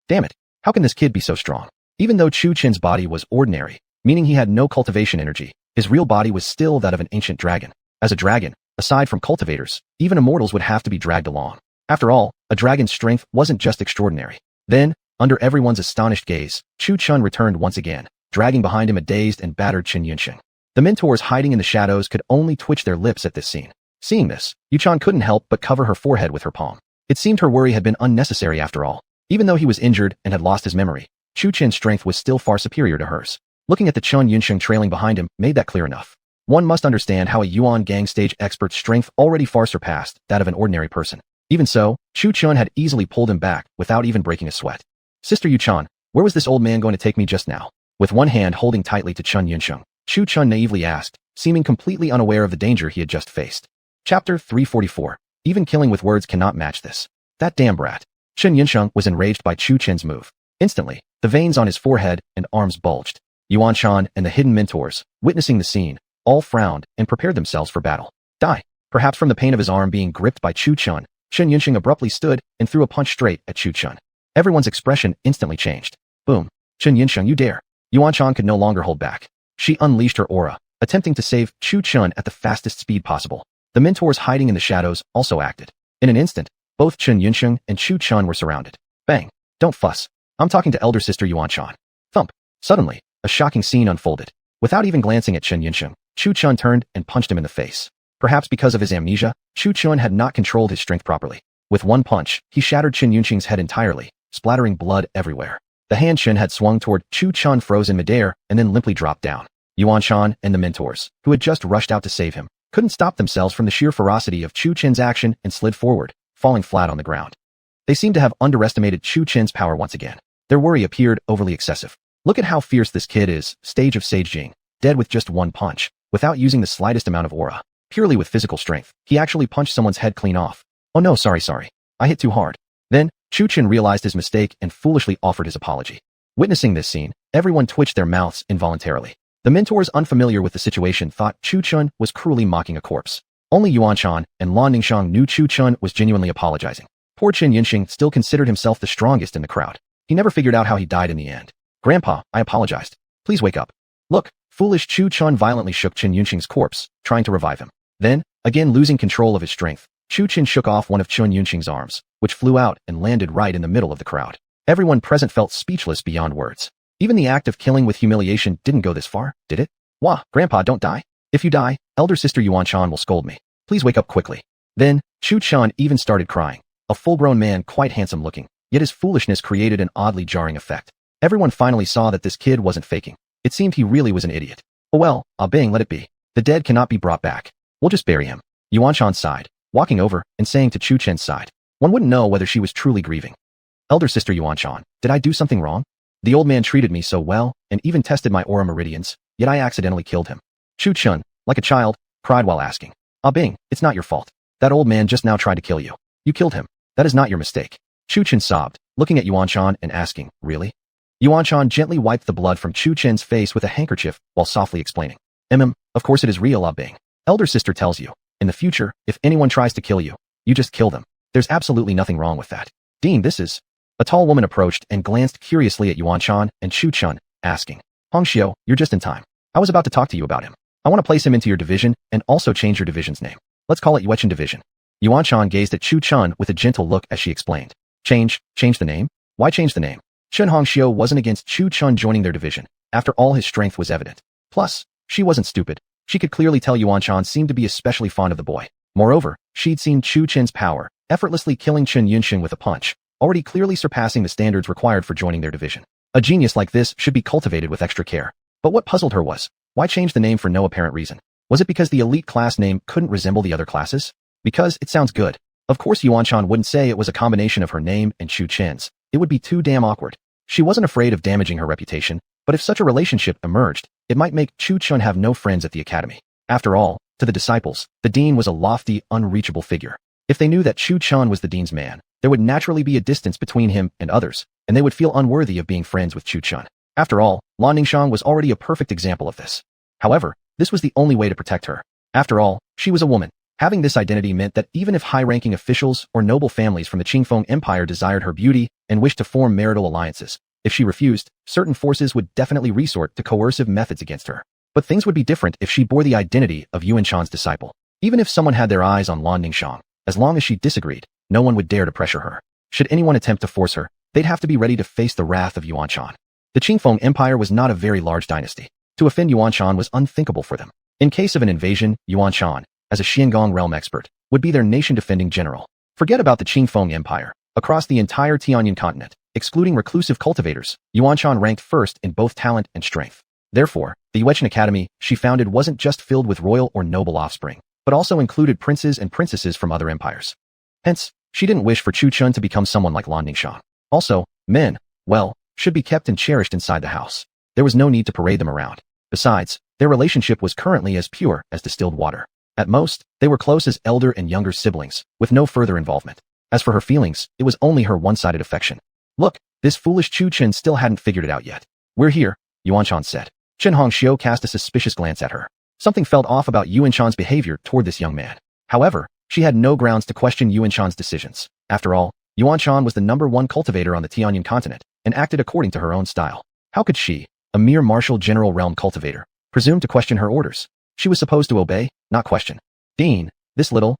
Damn it, how can this kid be so strong? Even though Chu Chen's body was ordinary, meaning he had no cultivation energy, his real body was still that of an ancient dragon. As a dragon, aside from cultivators, even immortals would have to be dragged along. After all, a dragon's strength wasn't just extraordinary. Then, under everyone's astonished gaze, Chu Chun returned once again, dragging behind him a dazed and battered Chun Yunsheng. The mentors hiding in the shadows could only twitch their lips at this scene. Seeing this, Yuchan couldn't help but cover her forehead with her palm. It seemed her worry had been unnecessary after all. Even though he was injured and had lost his memory, Chu Chen's strength was still far superior to hers. Looking at the Chun Yunsheng trailing behind him made that clear enough. One must understand how a Yuan gang stage expert's strength already far surpassed that of an ordinary person. Even so, Chu Chun had easily pulled him back without even breaking a sweat. Sister Yuchan, where was this old man going to take me just now? With one hand holding tightly to Chun Yunsheng, Chu Chun naively asked, seeming completely unaware of the danger he had just faced. Chapter 344. Even killing with words cannot match this. That damn brat. Chun Yunsheng was enraged by Chu Chen's move. Instantly, the veins on his forehead and arms bulged. Yuan Shan and the hidden mentors, witnessing the scene, all frowned and prepared themselves for battle. Die. Perhaps from the pain of his arm being gripped by Chu Chun, Chun Yunsheng abruptly stood and threw a punch straight at Chu Chun. Everyone's expression instantly changed. Boom. Chun Yunsheng, you dare. Yuan Shan could no longer hold back. She unleashed her aura, attempting to save Chu Chun at the fastest speed possible. The mentors hiding in the shadows also acted. In an instant, both Chun Yunsheng and Chu Chun were surrounded. Bang. Don't fuss. I'm talking to elder sister Yuan Shan. Thump. Suddenly, a shocking scene unfolded. Without even glancing at Chun Yunsheng, Chu Chun turned and punched him in the face. Perhaps because of his amnesia, Chu Chun had not controlled his strength properly. With one punch, he shattered Chun Yunsheng's head entirely, splattering blood everywhere. The hand Shen had swung toward Chu Chun froze in midair and then limply dropped down. Yuan Shan and the mentors, who had just rushed out to save him, couldn't stop themselves from the sheer ferocity of Chu Chen's action and slid forward, falling flat on the ground. They seemed to have underestimated Chu Chen's power once again. Their worry appeared overly excessive. Look at how fierce this kid is, stage of Sage Jing, dead with just one punch, without using the slightest amount of aura. Purely with physical strength, he actually punched someone's head clean off. Oh no, sorry. I hit too hard. Then, Chu Chen realized his mistake and foolishly offered his apology. Witnessing this scene, everyone twitched their mouths involuntarily. The mentors unfamiliar with the situation thought Chu Chen was cruelly mocking a corpse. Only Yuan Shan and Lan Ningxiang knew Chu Chen was genuinely apologizing. Poor Chen Yunxing still considered himself the strongest in the crowd. He never figured out how he died in the end. Grandpa, I apologized. Please wake up. Look, foolish Chu Chen violently shook Chen Yunxing's corpse, trying to revive him. Then, again losing control of his strength, Chu Chen shook off one of Chen Yunxing's arms, which flew out and landed right in the middle of the crowd. Everyone present felt speechless beyond words. Even the act of killing with humiliation didn't go this far, did it? Wah, Grandpa, don't die. If you die, elder sister Yuan Shan will scold me. Please wake up quickly. Then, Chu Chen even started crying. A full-grown man, quite handsome looking, yet his foolishness created an oddly jarring effect. Everyone finally saw that this kid wasn't faking. It seemed he really was an idiot. Oh well, Bing, let it be. The dead cannot be brought back. We'll just bury him. Yuan Shan sighed, walking over and saying to Chu Chen's side. One wouldn't know whether she was truly grieving. Elder sister Yuan Shan, did I do something wrong? The old man treated me so well and even tested my aura meridians, yet I accidentally killed him. Chu Chen, like a child, cried while asking. Bing, it's not your fault. That old man just now tried to kill you. You killed him. That is not your mistake. Chu Chen sobbed, looking at Yuan Shan and asking, really? Yuan Shan gently wiped the blood from Chu Chen's face with a handkerchief while softly explaining. Of course it is real, Bing. Elder sister tells you, in the future, if anyone tries to kill you, you just kill them. There's absolutely nothing wrong with that. Dean, this is... A tall woman approached and glanced curiously at Yuan Shan and Chu Chen, asking, Hongxiu, you're just in time. I was about to talk to you about him. I want to place him into your division and also change your division's name. Let's call it Yuechen Division. Yuan Shan gazed at Chu Chen with a gentle look as she explained. Change the name? Why change the name? Chen Hongxiu wasn't against Chu Chen joining their division. After all, his strength was evident. Plus, she wasn't stupid. She could clearly tell Yuan Shan seemed to be especially fond of the boy. Moreover, she'd seen Chu Chen's power, effortlessly killing Chen Yunxing with a punch, already clearly surpassing the standards required for joining their division. A genius like this should be cultivated with extra care. But what puzzled her was, why change the name for no apparent reason? Was it because the elite class name couldn't resemble the other classes? Because it sounds good. Of course Yuan Shan wouldn't say it was a combination of her name and Chu Chen's. It would be too damn awkward. She wasn't afraid of damaging her reputation, but if such a relationship emerged, it might make Chu Chen have no friends at the academy. After all, to the disciples, the dean was a lofty, unreachable figure. If they knew that Chu Chen was the dean's man, there would naturally be a distance between him and others, and they would feel unworthy of being friends with Chu Chen. After all, Lan Ningxiang was already a perfect example of this. However, this was the only way to protect her. After all, she was a woman. Having this identity meant that even if high-ranking officials or noble families from the Qingfeng Empire desired her beauty and wished to form marital alliances, if she refused, certain forces would definitely resort to coercive methods against her. But things would be different if she bore the identity of Yuan Shan's disciple. Even if someone had their eyes on Lan Ningxiang, as long as she disagreed, no one would dare to pressure her. Should anyone attempt to force her, they'd have to be ready to face the wrath of Yuan Shan. The Qingfeng Empire was not a very large dynasty. To offend Yuan Shan was unthinkable for them. In case of an invasion, Yuan Shan, as a Xiangong realm expert, would be their nation-defending general. Forget about the Qingfeng Empire. Across the entire Tianyan continent, excluding reclusive cultivators, Yuan Shan ranked first in both talent and strength. Therefore, the Yuechen Academy she founded wasn't just filled with royal or noble offspring, but also included princes and princesses from other empires. Hence, she didn't wish for Chu Chen to become someone like Lan Ningxiang. Also, men, well, should be kept and cherished inside the house. There was no need to parade them around. Besides, their relationship was currently as pure as distilled water. At most, they were close as elder and younger siblings, with no further involvement. As for her feelings, it was only her one-sided affection. Look, this foolish Chu Chen still hadn't figured it out yet. We're here, Yuan Shan said. Chen Hongxiu cast a suspicious glance at her. Something felt off about Yuan Shan's behavior toward this young man. However, she had no grounds to question Yuan Shan's decisions. After all, Yuan Shan was the #1 cultivator on the Tianyan continent, and acted according to her own style. How could she, a mere martial general realm cultivator, presume to question her orders? She was supposed to obey, not question. Dean, this little,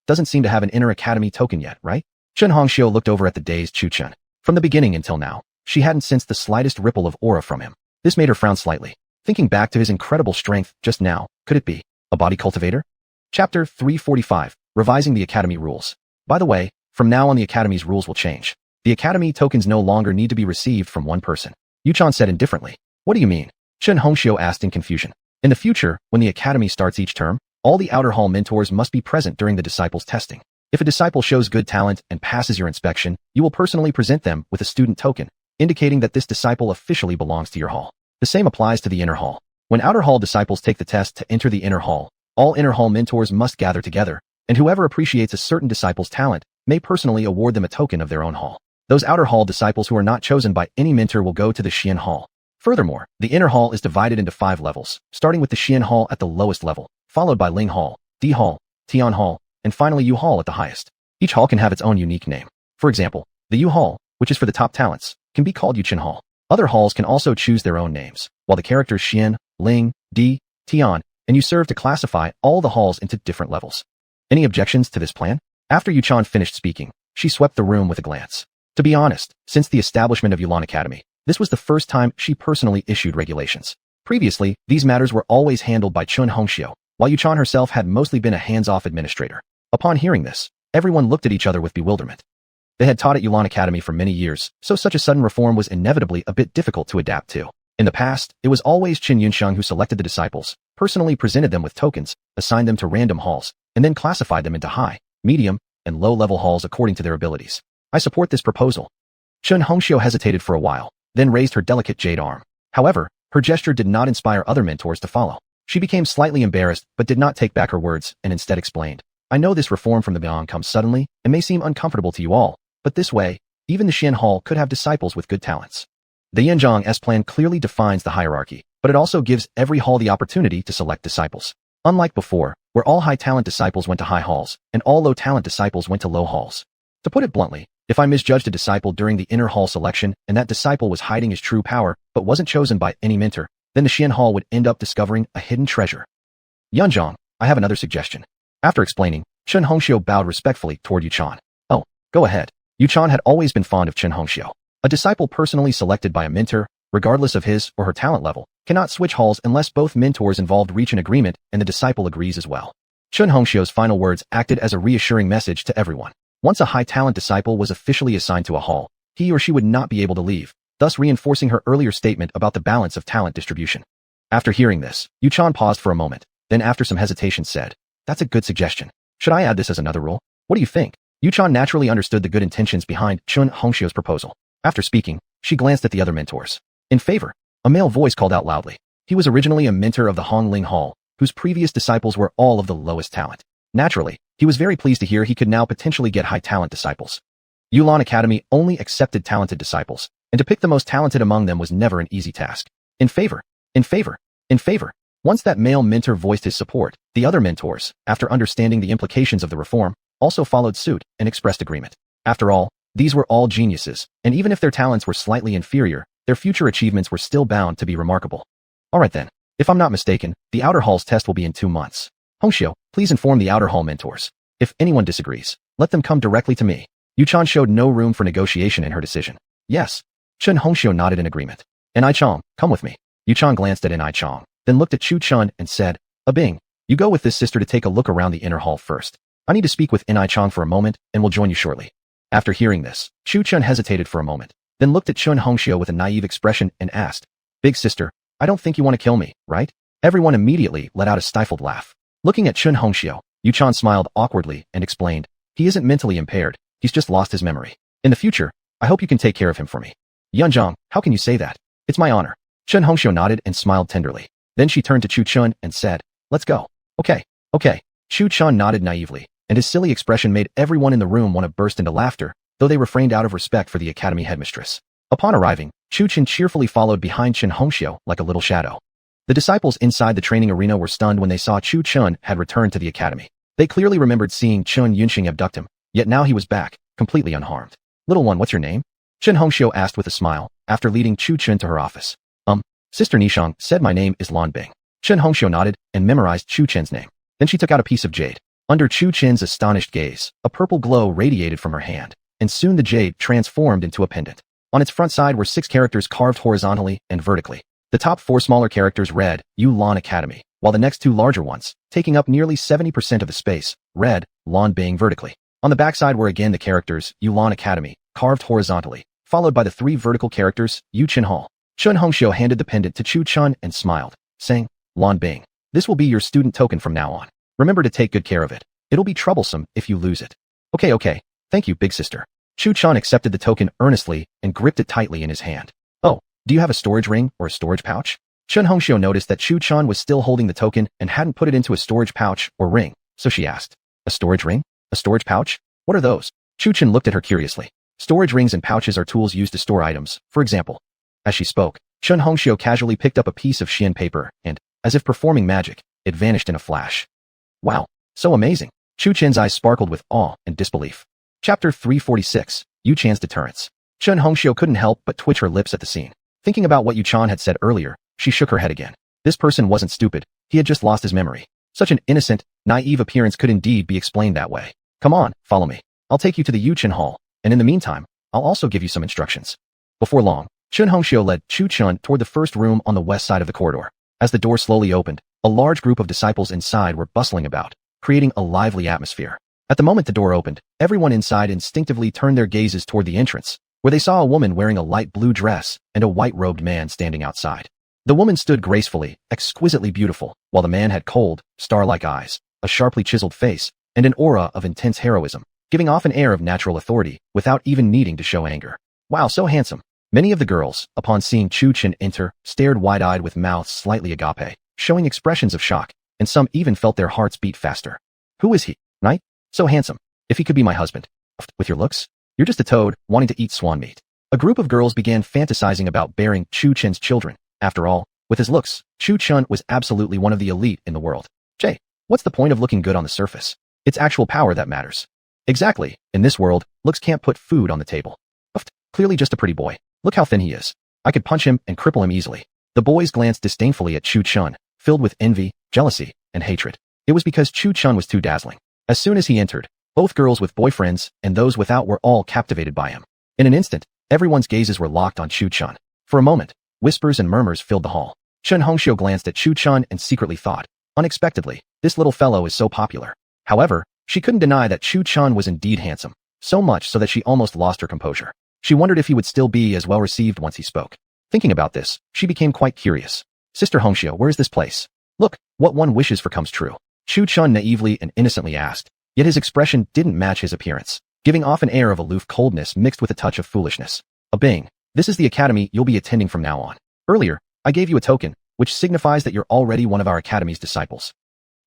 doesn't seem to have an inner academy token yet, right? Chen Hongxiu looked over at the dazed Chu Chen. From the beginning until now, she hadn't sensed the slightest ripple of aura from him. This made her frown slightly. Thinking back to his incredible strength just now, could it be a body cultivator? Chapter 345, Revising the Academy Rules. By the way, from now on the Academy's rules will change. The Academy tokens no longer need to be received from one person. Yuchan said indifferently. What do you mean? Chen Hongxiu asked in confusion. In the future, when the Academy starts each term, All the outer hall mentors must be present during the disciples' testing. If a disciple shows good talent and passes your inspection, you will personally present them with a student token, indicating that this disciple officially belongs to your hall. The same applies to the inner hall. When outer hall disciples take the test to enter the inner hall, all inner hall mentors must gather together, and whoever appreciates a certain disciple's talent may personally award them a token of their own hall. Those outer hall disciples who are not chosen by any mentor will go to the Xian hall. Furthermore, the inner hall is divided into 5 levels, starting with the Xian hall at the lowest level, followed by Ling hall, Di hall, Tian hall, and finally Yu hall at the highest. Each hall can have its own unique name. For example, the Yu hall, which is for the top talents, can be called Yuqin hall. Other halls can also choose their own names, while the characters Xian, Ling, Di, Tian, and Yu serve to classify all the halls into different levels. Any objections to this plan? After Yuchan finished speaking, she swept the room with a glance. To be honest, since the establishment of Yulan Academy, this was the first time she personally issued regulations. Previously, these matters were always handled by Chun Hongxiu, while Yuchan herself had mostly been a hands-off administrator. Upon hearing this, everyone looked at each other with bewilderment. They had taught at Yulan Academy for many years, so such a sudden reform was inevitably a bit difficult to adapt to. In the past, it was always Qin Yunxiang who selected the disciples, personally presented them with tokens, assigned them to random halls, and then classified them into high, medium, and low-level halls according to their abilities. I support this proposal. Chun Hongxiu hesitated for a while, then raised her delicate jade arm. However, her gesture did not inspire other mentors to follow. She became slightly embarrassed but did not take back her words and instead explained, I know this reform from the beyond comes suddenly and may seem uncomfortable to you all, but this way, even the Xian Hall could have disciples with good talents. The Yanzhong S plan clearly defines the hierarchy, but it also gives every hall the opportunity to select disciples. Unlike before, where all high-talent disciples went to high halls, and all low-talent disciples went to low halls. To put it bluntly, if I misjudged a disciple during the inner hall selection and that disciple was hiding his true power but wasn't chosen by any mentor, then the Xian Hall would end up discovering a hidden treasure. Yanzhong, I have another suggestion. After explaining, Chun Hongxiu bowed respectfully toward Yuchan. Oh, go ahead. Yuchan had always been fond of Chun Hongxiu. A disciple personally selected by a mentor, regardless of his or her talent level, cannot switch halls unless both mentors involved reach an agreement and the disciple agrees as well. Chun Hongxiu's final words acted as a reassuring message to everyone. Once a high-talent disciple was officially assigned to a hall, he or she would not be able to leave, thus reinforcing her earlier statement about the balance of talent distribution. After hearing this, Yuchan paused for a moment, then after some hesitation said, That's a good suggestion. Should I add this as another rule? What do you think? Yuchan naturally understood the good intentions behind Chun Hongxiu's proposal. After speaking, she glanced at the other mentors. In favor, a male voice called out loudly. He was originally a mentor of the Hongling Hall, whose previous disciples were all of the lowest talent. Naturally, he was very pleased to hear he could now potentially get high-talent disciples. Yulan Academy only accepted talented disciples, and to pick the most talented among them was never an easy task. In favor, in favor, in favor. Once that male mentor voiced his support, the other mentors, after understanding the implications of the reform, also followed suit and expressed agreement. After all, these were all geniuses, and even if their talents were slightly inferior, their future achievements were still bound to be remarkable. Alright then, if I'm not mistaken, the outer hall's test will be in 2 months. Hongxiu, please inform the outer hall mentors. If anyone disagrees, let them come directly to me. Yuchan showed no room for negotiation in her decision. Yes. Chun Hongxiu nodded in agreement. N.I. Chong, come with me. Yuchan glanced at N.I. Chong, then looked at Chu Chun and said, Bing, you go with this sister to take a look around the inner hall first. I need to speak with N.I. Chong for a moment and will join you shortly. After hearing this, Chu Chun hesitated for a moment, then looked at Chun Hongxiu with a naive expression and asked, Big sister, I don't think you want to kill me, right? Everyone immediately let out a stifled laugh. Looking at Chun Hongxiu, Yuchan smiled awkwardly and explained, He isn't mentally impaired, he's just lost his memory. In the future, I hope you can take care of him for me. Yanzhong, how can you say that? It's my honor. Chun Hongxiu nodded and smiled tenderly. Then she turned to Chu Chun and said, Let's go. Okay. Chu Chun nodded naively, and his silly expression made everyone in the room want to burst into laughter, though they refrained out of respect for the academy headmistress. Upon arriving, Chu Chun cheerfully followed behind Chun Hongxiu like a little shadow. The disciples inside the training arena were stunned when they saw Chu Chun had returned to the academy. They clearly remembered seeing Chun Yunxing abduct him, yet now he was back, completely unharmed. Little one, what's your name? Chun Hongxiu asked with a smile, after leading Chu Chun to her office. Sister Nishang said my name is Lan Bing. Chun Hongxiu nodded and memorized Chu Chen's name. Then she took out a piece of jade. Under Chu Chen's astonished gaze, a purple glow radiated from her hand, and soon the jade transformed into a pendant. On its front side were 6 characters carved horizontally and vertically. The top 4 smaller characters read, Yulan Academy, while the next 2 larger ones, taking up nearly 70% of the space, read, Lan Bing vertically. On the backside were again the characters, Yulan Academy, carved horizontally, followed by the 3 vertical characters, Yu Chin Hall. Chun Hongxiu handed the pendant to Chu Chun and smiled, saying, Lan Bing, this will be your student token from now on. Remember to take good care of it. It'll be troublesome if you lose it. Okay. Thank you, big sister. Chu-chan accepted the token earnestly and gripped it tightly in his hand. Oh, do you have a storage ring or a storage pouch? Chun Hongxiu noticed that Chu-chan was still holding the token and hadn't put it into a storage pouch or ring, so she asked, a storage ring? A storage pouch? What are those? Chu-chan looked at her curiously. Storage rings and pouches are tools used to store items, for example. As she spoke, Chun Hongxiu casually picked up a piece of xian paper and, as if performing magic, it vanished in a flash. Wow, so amazing. Chu-chan's eyes sparkled with awe and disbelief. Chapter 346, Yu-chan's Deterrence. Chun Hongxiu couldn't help but twitch her lips at the scene. Thinking about what Yu-chan had said earlier, she shook her head again. This person wasn't stupid, he had just lost his memory. Such an innocent, naive appearance could indeed be explained that way. Come on, follow me. I'll take you to the Yu-chan hall, and in the meantime, I'll also give you some instructions. Before long, Chun Hongxiu led Chu-chan toward the first room on the west side of the corridor. As the door slowly opened, a large group of disciples inside were bustling about, creating a lively atmosphere. At the moment the door opened, everyone inside instinctively turned their gazes toward the entrance, where they saw a woman wearing a light blue dress and a white-robed man standing outside. The woman stood gracefully, exquisitely beautiful, while the man had cold, star-like eyes, a sharply chiseled face, and an aura of intense heroism, giving off an air of natural authority without even needing to show anger. Wow, so handsome. Many of the girls, upon seeing Chu-chan enter, stared wide-eyed with mouths slightly agape, showing expressions of shock, and some even felt their hearts beat faster. Who is he, knight? So handsome. If he could be my husband. With your looks? You're just a toad, wanting to eat swan meat. A group of girls began fantasizing about bearing Chu-chan's children. After all, with his looks, Chu-chan was absolutely one of the elite in the world. Jay, what's the point of looking good on the surface? It's actual power that matters. Exactly. In this world, looks can't put food on the table. Clearly just a pretty boy. Look how thin he is. I could punch him and cripple him easily. The boys glanced disdainfully at Chu-chan, filled with envy, jealousy, and hatred. It was because Chu-chan was too dazzling. As soon as he entered, both girls with boyfriends and those without were all captivated by him. In an instant, everyone's gazes were locked on Chu-chan. For a moment, whispers and murmurs filled the hall. Chun Hongxiu glanced at Chu-chan and secretly thought, unexpectedly, this little fellow is so popular. However, she couldn't deny that Chu-chan was indeed handsome, so much so that she almost lost her composure. She wondered if he would still be as well received once he spoke. Thinking about this, she became quite curious. Sister Hongxiu, where is this place? Look, what one wishes for comes true. Chu-chan naively and innocently asked, yet his expression didn't match his appearance, giving off an air of aloof coldness mixed with a touch of foolishness. Bing. This is the academy you'll be attending from now on. Earlier, I gave you a token, which signifies that you're already one of our academy's disciples.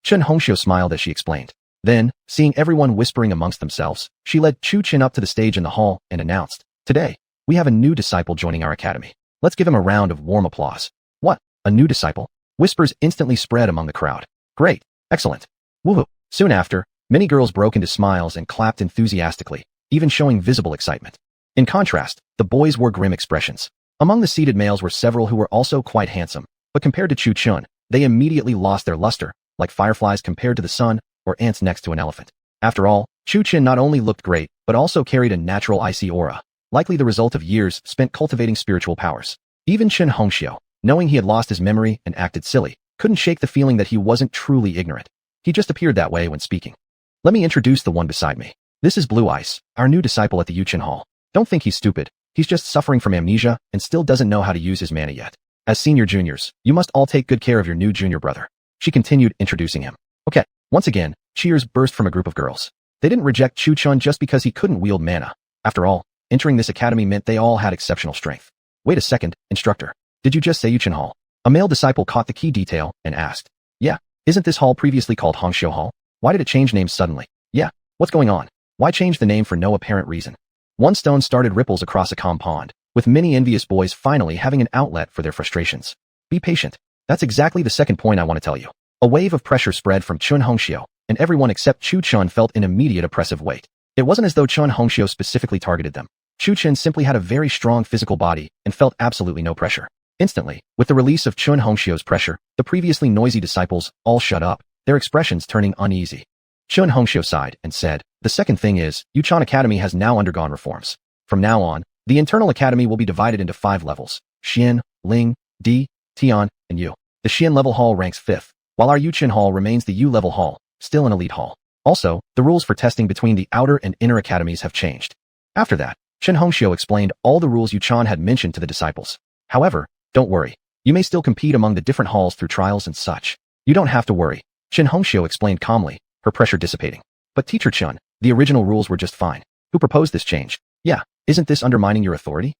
Chun Hongxiu smiled as she explained. Then, seeing everyone whispering amongst themselves, she led Chu-chan up to the stage in the hall and announced, today, we have a new disciple joining our academy. Let's give him a round of warm applause. What? A new disciple? Whispers instantly spread among the crowd. Great. Excellent. Woohoo. Soon after, many girls broke into smiles and clapped enthusiastically, even showing visible excitement. In contrast, the boys wore grim expressions. Among the seated males were several who were also quite handsome, but compared to Chu-chan, they immediately lost their luster, like fireflies compared to the sun or ants next to an elephant. After all, Chu-chan not only looked great, but also carried a natural icy aura, likely the result of years spent cultivating spiritual powers. Even Chun Hongxiu, knowing he had lost his memory and acted silly, couldn't shake the feeling that he wasn't truly ignorant. He just appeared that way when speaking. Let me introduce the one beside me. This is Blue Ice, our new disciple at the Yu-chan Hall. Don't think he's stupid. He's just suffering from amnesia and still doesn't know how to use his mana yet. As senior juniors, you must all take good care of your new junior brother. She continued, introducing him. Okay. Once again, cheers burst from a group of girls. They didn't reject Chu-chan just because he couldn't wield mana. After all, entering this academy meant they all had exceptional strength. Wait a second, instructor. Did you just say Yu-chan Hall? A male disciple caught the key detail and asked. Yeah. Isn't this hall previously called Hongxiu Hall? Why did it change names suddenly? Yeah. What's going on? Why change the name for no apparent reason? One stone started ripples across a calm pond, with many envious boys finally having an outlet for their frustrations. Be patient. That's exactly the second point I want to tell you. A wave of pressure spread from Chun Hongxiu, and everyone except Chu-chan felt an immediate oppressive weight. It wasn't as though Chun Hongxiu specifically targeted them. Chu-chan simply had a very strong physical body and felt absolutely no pressure. Instantly, with the release of Chun Hongxiu's pressure, the previously noisy disciples all shut up, their expressions turning uneasy. Chun Hongxiu sighed and said, the second thing is, Yu-chan Academy has now undergone reforms. From now on, the internal academy will be divided into 5 levels: Xian, Ling, Di, Tian, and Yu. The Xian level hall ranks 5th, while our Yu-chan hall remains the Yu level hall, still an elite hall. Also, the rules for testing between the outer and inner academies have changed. After that, Chun Hongxiu explained all the rules Yu-chan had mentioned to the disciples. However, don't worry. You may still compete among the different halls through trials and such. You don't have to worry. Shin Hongxiu explained calmly, her pressure dissipating. But Teacher Chun, the original rules were just fine. Who proposed this change? Yeah, isn't this undermining your authority?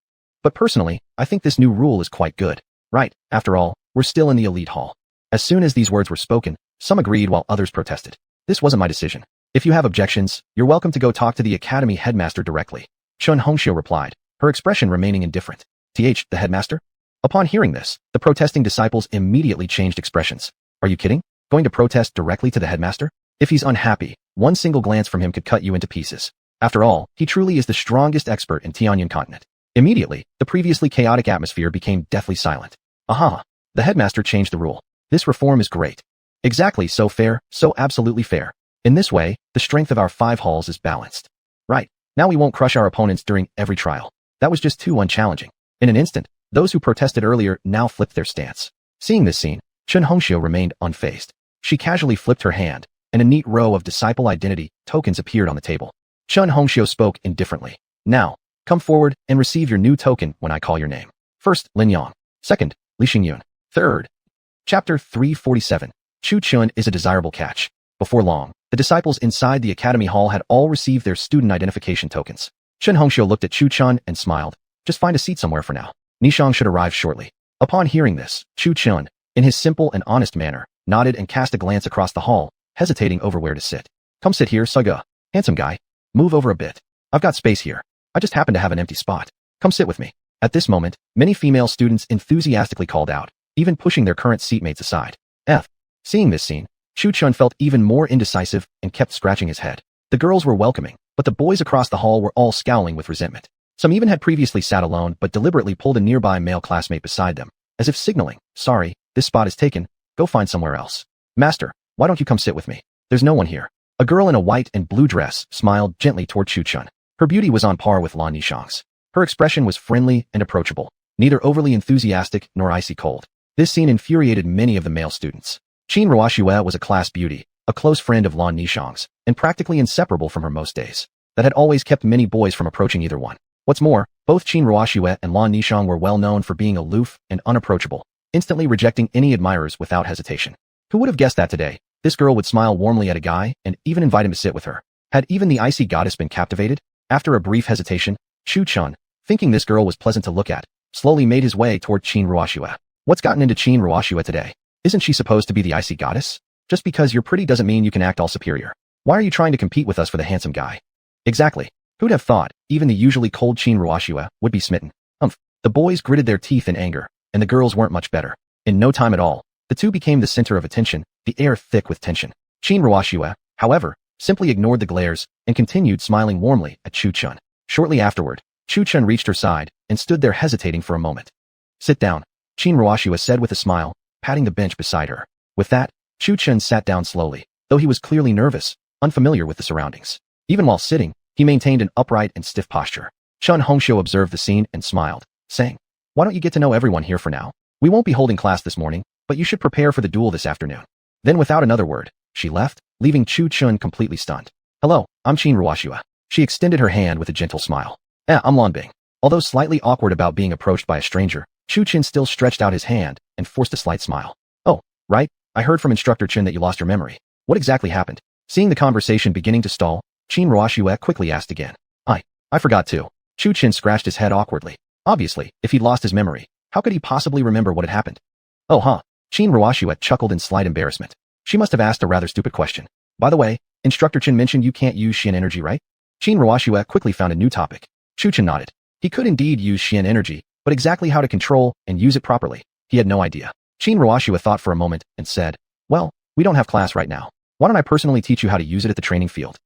But personally, I think this new rule is quite good. Right, after all, we're still in the elite hall. As soon as these words were spoken, some agreed while others protested. This wasn't my decision. If you have objections, you're welcome to go talk to the academy headmaster directly. Chun Hongxiu replied, her expression remaining indifferent. The headmaster? Upon hearing this, the protesting disciples immediately changed expressions. Are you kidding? Going to protest directly to the headmaster? If he's unhappy, one single glance from him could cut you into pieces. After all, he truly is the strongest expert in Tianyan continent. Immediately, the previously chaotic atmosphere became deathly silent. Aha! The headmaster changed the rule. This reform is great. Exactly, so fair, so absolutely fair. In this way, the strength of our 5 halls is balanced. Right, now we won't crush our opponents during every trial. That was just too unchallenging. In an instant, those who protested earlier now flipped their stance. Seeing this scene, Chun Hongxiu remained unfazed. She casually flipped her hand, and a neat row of disciple identity tokens appeared on the table. Chun Hongxiu spoke indifferently. Now, come forward and receive your new token when I call your name. First, Lin Yang. Second, Li Xingyun. Third. Chapter 347. Chu Chun is a desirable catch. Before long, the disciples inside the academy hall had all received their student identification tokens. Chun Hongxiu looked at Chu Chun and smiled. Just find a seat somewhere for now. Nishang should arrive shortly. Upon hearing this, Chu Chun, in his simple and honest manner, nodded and cast a glance across the hall, hesitating over where to sit. Come sit here, Suga. Handsome guy. Move over a bit. I've got space here. I just happen to have an empty spot. Come sit with me. At this moment, many female students enthusiastically called out, even pushing their current seatmates aside. Seeing this scene, Chu Chun felt even more indecisive and kept scratching his head. The girls were welcoming, but the boys across the hall were all scowling with resentment. Some even had previously sat alone but deliberately pulled a nearby male classmate beside them, as if signaling, sorry, this spot is taken, go find somewhere else. Master, why don't you come sit with me? There's no one here. A girl in a white and blue dress smiled gently toward Chu Chun. Her beauty was on par with Lan Nishang's. Her expression was friendly and approachable, neither overly enthusiastic nor icy cold. This scene infuriated many of the male students. Qin Ruoxue was a class beauty, a close friend of Lan Nishang's, and practically inseparable from her most days. That had always kept many boys from approaching either one. What's more, both Qin Ruoxue and Lan Nishang were well known for being aloof and unapproachable, instantly rejecting any admirers without hesitation. Who would have guessed that today, this girl would smile warmly at a guy and even invite him to sit with her? Had even the icy goddess been captivated? After a brief hesitation, Chu Chun, thinking this girl was pleasant to look at, slowly made his way toward Qin Ruoxue. What's gotten into Qin Ruoxue today? Isn't she supposed to be the icy goddess? Just because you're pretty doesn't mean you can act all superior. Why are you trying to compete with us for the handsome guy? Exactly. Who'd have thought even the usually cold Qin Ruoxue would be smitten? The boys gritted their teeth in anger, and the girls weren't much better. In no time at all, the two became the center of attention, the air thick with tension. Qin Ruoxue, however, simply ignored the glares and continued smiling warmly at Chu Chun. Shortly afterward, Chu Chun reached her side and stood there hesitating for a moment. Sit down, Qin Ruoxue said with a smile, patting the bench beside her. With that, Chu Chun sat down slowly, though he was clearly nervous, unfamiliar with the surroundings. Even while sitting, he maintained an upright and stiff posture. Chun Hongxiu observed the scene and smiled, saying, why don't you get to know everyone here for now? We won't be holding class this morning, but you should prepare for the duel this afternoon. Then without another word, she left, leaving Chu Chun completely stunned. Hello, I'm Qin Ruoxue. She extended her hand with a gentle smile. I'm Lan Bing. Although slightly awkward about being approached by a stranger, Chu Chun still stretched out his hand and forced a slight smile. Oh, right, I heard from Instructor Chen that you lost your memory. What exactly happened? Seeing the conversation beginning to stall, Qin Ruoxue quickly asked again. I forgot too. Chu Chun scratched his head awkwardly. Obviously, if he'd lost his memory, how could he possibly remember what had happened? Oh huh. Qin Ruoxue chuckled in slight embarrassment. She must have asked a rather stupid question. By the way, Instructor Chen mentioned you can't use Xian energy, right? Qin Ruoxue quickly found a new topic. Chu Chun nodded. He could indeed use Xian energy, but exactly how to control and use it properly, he had no idea. Qin Ruoxue thought for a moment and said, well, we don't have class right now. Why don't I personally teach you how to use it at the training field?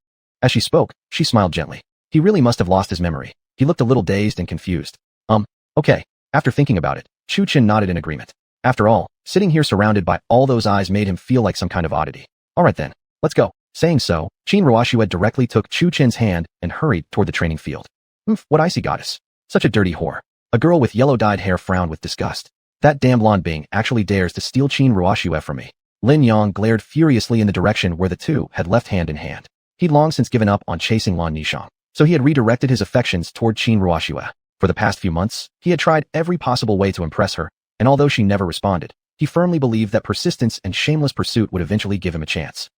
As she spoke, she smiled gently. He really must have lost his memory. He looked a little dazed and confused. Okay. After thinking about it, Chu Chun nodded in agreement. After all, sitting here surrounded by all those eyes made him feel like some kind of oddity. Alright then, let's go. Saying so, Qin Ruoxue directly took Chu Chun's hand and hurried toward the training field. What icy goddess. Such a dirty whore. A girl with yellow-dyed hair frowned with disgust. That damn Lan Bing actually dares to steal Qin Ruoxue from me. Lin Yang glared furiously in the direction where the two had left hand in hand. He'd long since given up on chasing Lan Nishang, so he had redirected his affections toward Qin Ruoxue. For the past few months, he had tried every possible way to impress her, and although she never responded, he firmly believed that persistence and shameless pursuit would eventually give him a chance.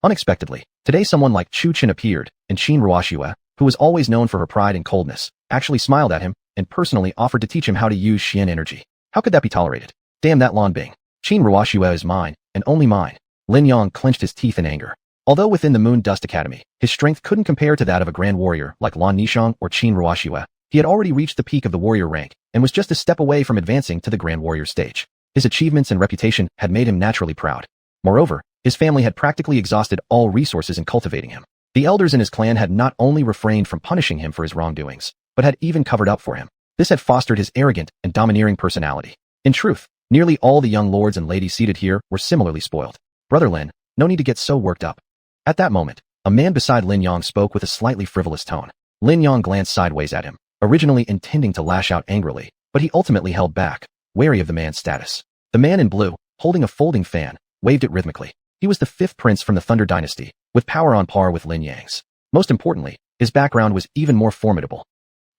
Unexpectedly, today someone like Chu Qin appeared, and Qin Ruoxue, who was always known for her pride and coldness, actually smiled at him and personally offered to teach him how to use Xian energy. How could that be tolerated? Damn that Lan Bing. Qin Ruoxue is mine, and only mine. Lin Yang clenched his teeth in anger. Although within the Moon Dust Academy, his strength couldn't compare to that of a grand warrior like Lan Nishang or Qin Ruoxue, he had already reached the peak of the warrior rank and was just a step away from advancing to the grand warrior stage. His achievements and reputation had made him naturally proud. Moreover, his family had practically exhausted all resources in cultivating him. The elders in his clan had not only refrained from punishing him for his wrongdoings, but had even covered up for him. This had fostered his arrogant and domineering personality. In truth, nearly all the young lords and ladies seated here were similarly spoiled. Brother Lin, no need to get so worked up. At that moment, a man beside Lin Yang spoke with a slightly frivolous tone. Lin Yang glanced sideways at him, originally intending to lash out angrily, but he ultimately held back, wary of the man's status. The man in blue, holding a folding fan, waved it rhythmically. He was the fifth prince from the Thunder Dynasty, with power on par with Lin Yang's. Most importantly, his background was even more formidable.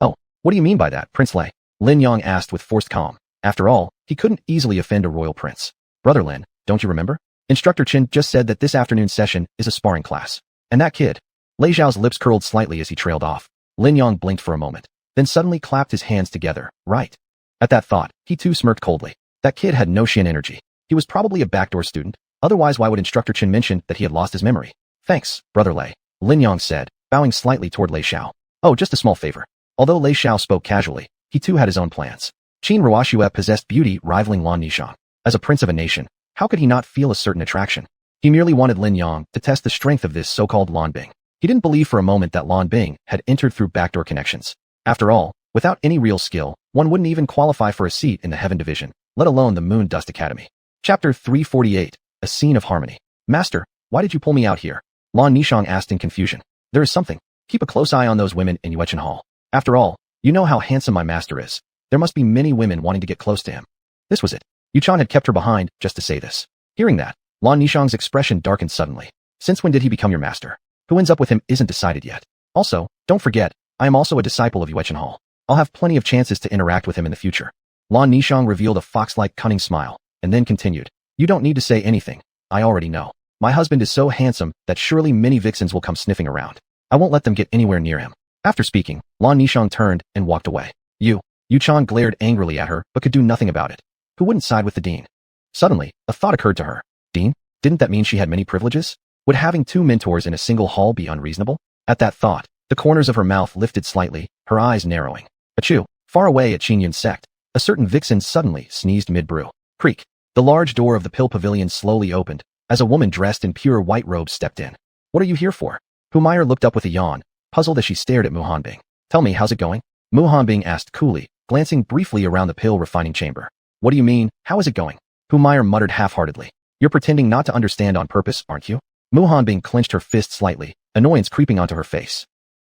Oh, what do you mean by that, Prince Lei? Lin Yang asked with forced calm. After all, he couldn't easily offend a royal prince. Brother Lin, don't you remember? Instructor Qin just said that this afternoon's session is a sparring class. And that kid. Lei Zhao's lips curled slightly as he trailed off. Lin Yang blinked for a moment, then suddenly clapped his hands together. Right. At that thought, he too smirked coldly. That kid had no Xian energy. He was probably a backdoor student. Otherwise, why would Instructor Qin mention that he had lost his memory? Thanks, Brother Lei, Lin Yang said, bowing slightly toward Lei Xiao. Oh, just a small favor. Although Lei Xiao spoke casually, he too had his own plans. Qin Ruoxue possessed beauty rivaling Lan Nishang. As a prince of a nation, how could he not feel a certain attraction? He merely wanted Lin Yang to test the strength of this so-called Lan Bing. He didn't believe for a moment that Lan Bing had entered through backdoor connections. After all, without any real skill, one wouldn't even qualify for a seat in the Heaven Division, let alone the Moon Dust Academy. Chapter 348, A Scene of Harmony. Master, why did you pull me out here? Lan Nishang asked in confusion. There is something. Keep a close eye on those women in Yuechen Hall. After all, you know how handsome my master is. There must be many women wanting to get close to him. This was it. Yuchan had kept her behind just to say this. Hearing that, Lan Nishang's expression darkened suddenly. Since when did he become your master? Who ends up with him isn't decided yet. Also, don't forget, I am also a disciple of Yuechen Hall. I'll have plenty of chances to interact with him in the future. Lan Nishang revealed a fox-like cunning smile, and then continued. You don't need to say anything. I already know. My husband is so handsome that surely many vixens will come sniffing around. I won't let them get anywhere near him. After speaking, Lan Nishang turned and walked away. Yuchan glared angrily at her but could do nothing about it. Who wouldn't side with the dean? Suddenly, a thought occurred to her. Dean? Didn't that mean she had many privileges? Would having two mentors in a single hall be unreasonable? At that thought, the corners of her mouth lifted slightly, her eyes narrowing. Achoo! Far away at Qinyun's sect, a certain vixen suddenly sneezed mid-brew. Creak! The large door of the pill pavilion slowly opened, as a woman dressed in pure white robes stepped in. What are you here for? Humayr looked up with a yawn, puzzled as she stared at Mu Hanbing. Tell me, how's it going? Mu Hanbing asked coolly, glancing briefly around the pill refining chamber. What do you mean, how is it going? Humayr muttered half-heartedly. You're pretending not to understand on purpose, aren't you? Mu Hanbing clenched her fist slightly, annoyance creeping onto her face.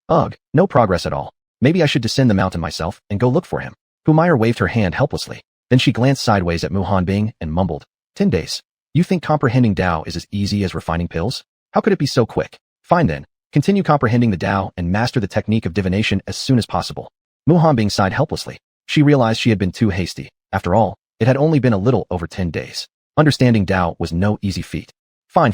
Ugh, no progress at all. Maybe I should descend the mountain myself and go look for him. Humayr waved her hand helplessly. Then she glanced sideways at Mu Hanbing and mumbled. 10 days. You think comprehending Tao is as easy as refining pills? How could it be so quick? Fine then. Continue comprehending the Tao and master the technique of divination as soon as possible. Mu Hanbing sighed helplessly. She realized she had been too hasty. After all, it had only been a little over 10 days. Understanding Tao was no easy feat. Fine.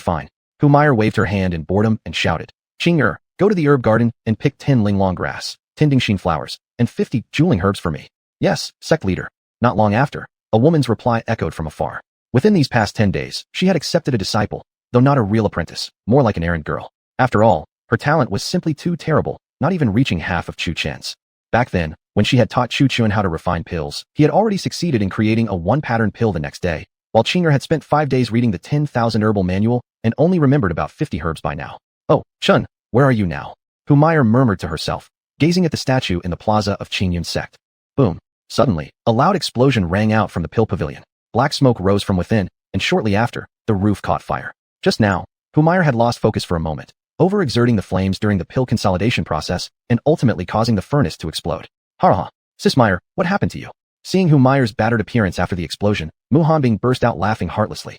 Humayr waved her hand in boredom and shouted. Qing go to the herb garden and pick 10 linglong grass, 10 dingxin flowers, and 50 juling herbs for me. Yes, sect leader. Not long after, a woman's reply echoed from afar. Within these past 10 days, she had accepted a disciple, though not a real apprentice, more like an errand girl. After all, her talent was simply too terrible, not even reaching half of Chu Chen's. Back then, when she had taught Chu Chun how to refine pills, he had already succeeded in creating a one-pattern pill the next day, while Qinger had spent 5 days reading the 10,000 herbal manual and only remembered about 50 herbs by now. Oh, Chun, where are you now? Humayr murmured to herself, gazing at the statue in the plaza of Qingyun's sect. Boom. Suddenly, a loud explosion rang out from the pill pavilion. Black smoke rose from within, and shortly after, the roof caught fire. Just now, Humayr had lost focus for a moment, overexerting the flames during the pill consolidation process and ultimately causing the furnace to explode. Ha! Sismeyer, what happened to you? Seeing Humayr's battered appearance after the explosion, Mu Hanbing burst out laughing heartlessly.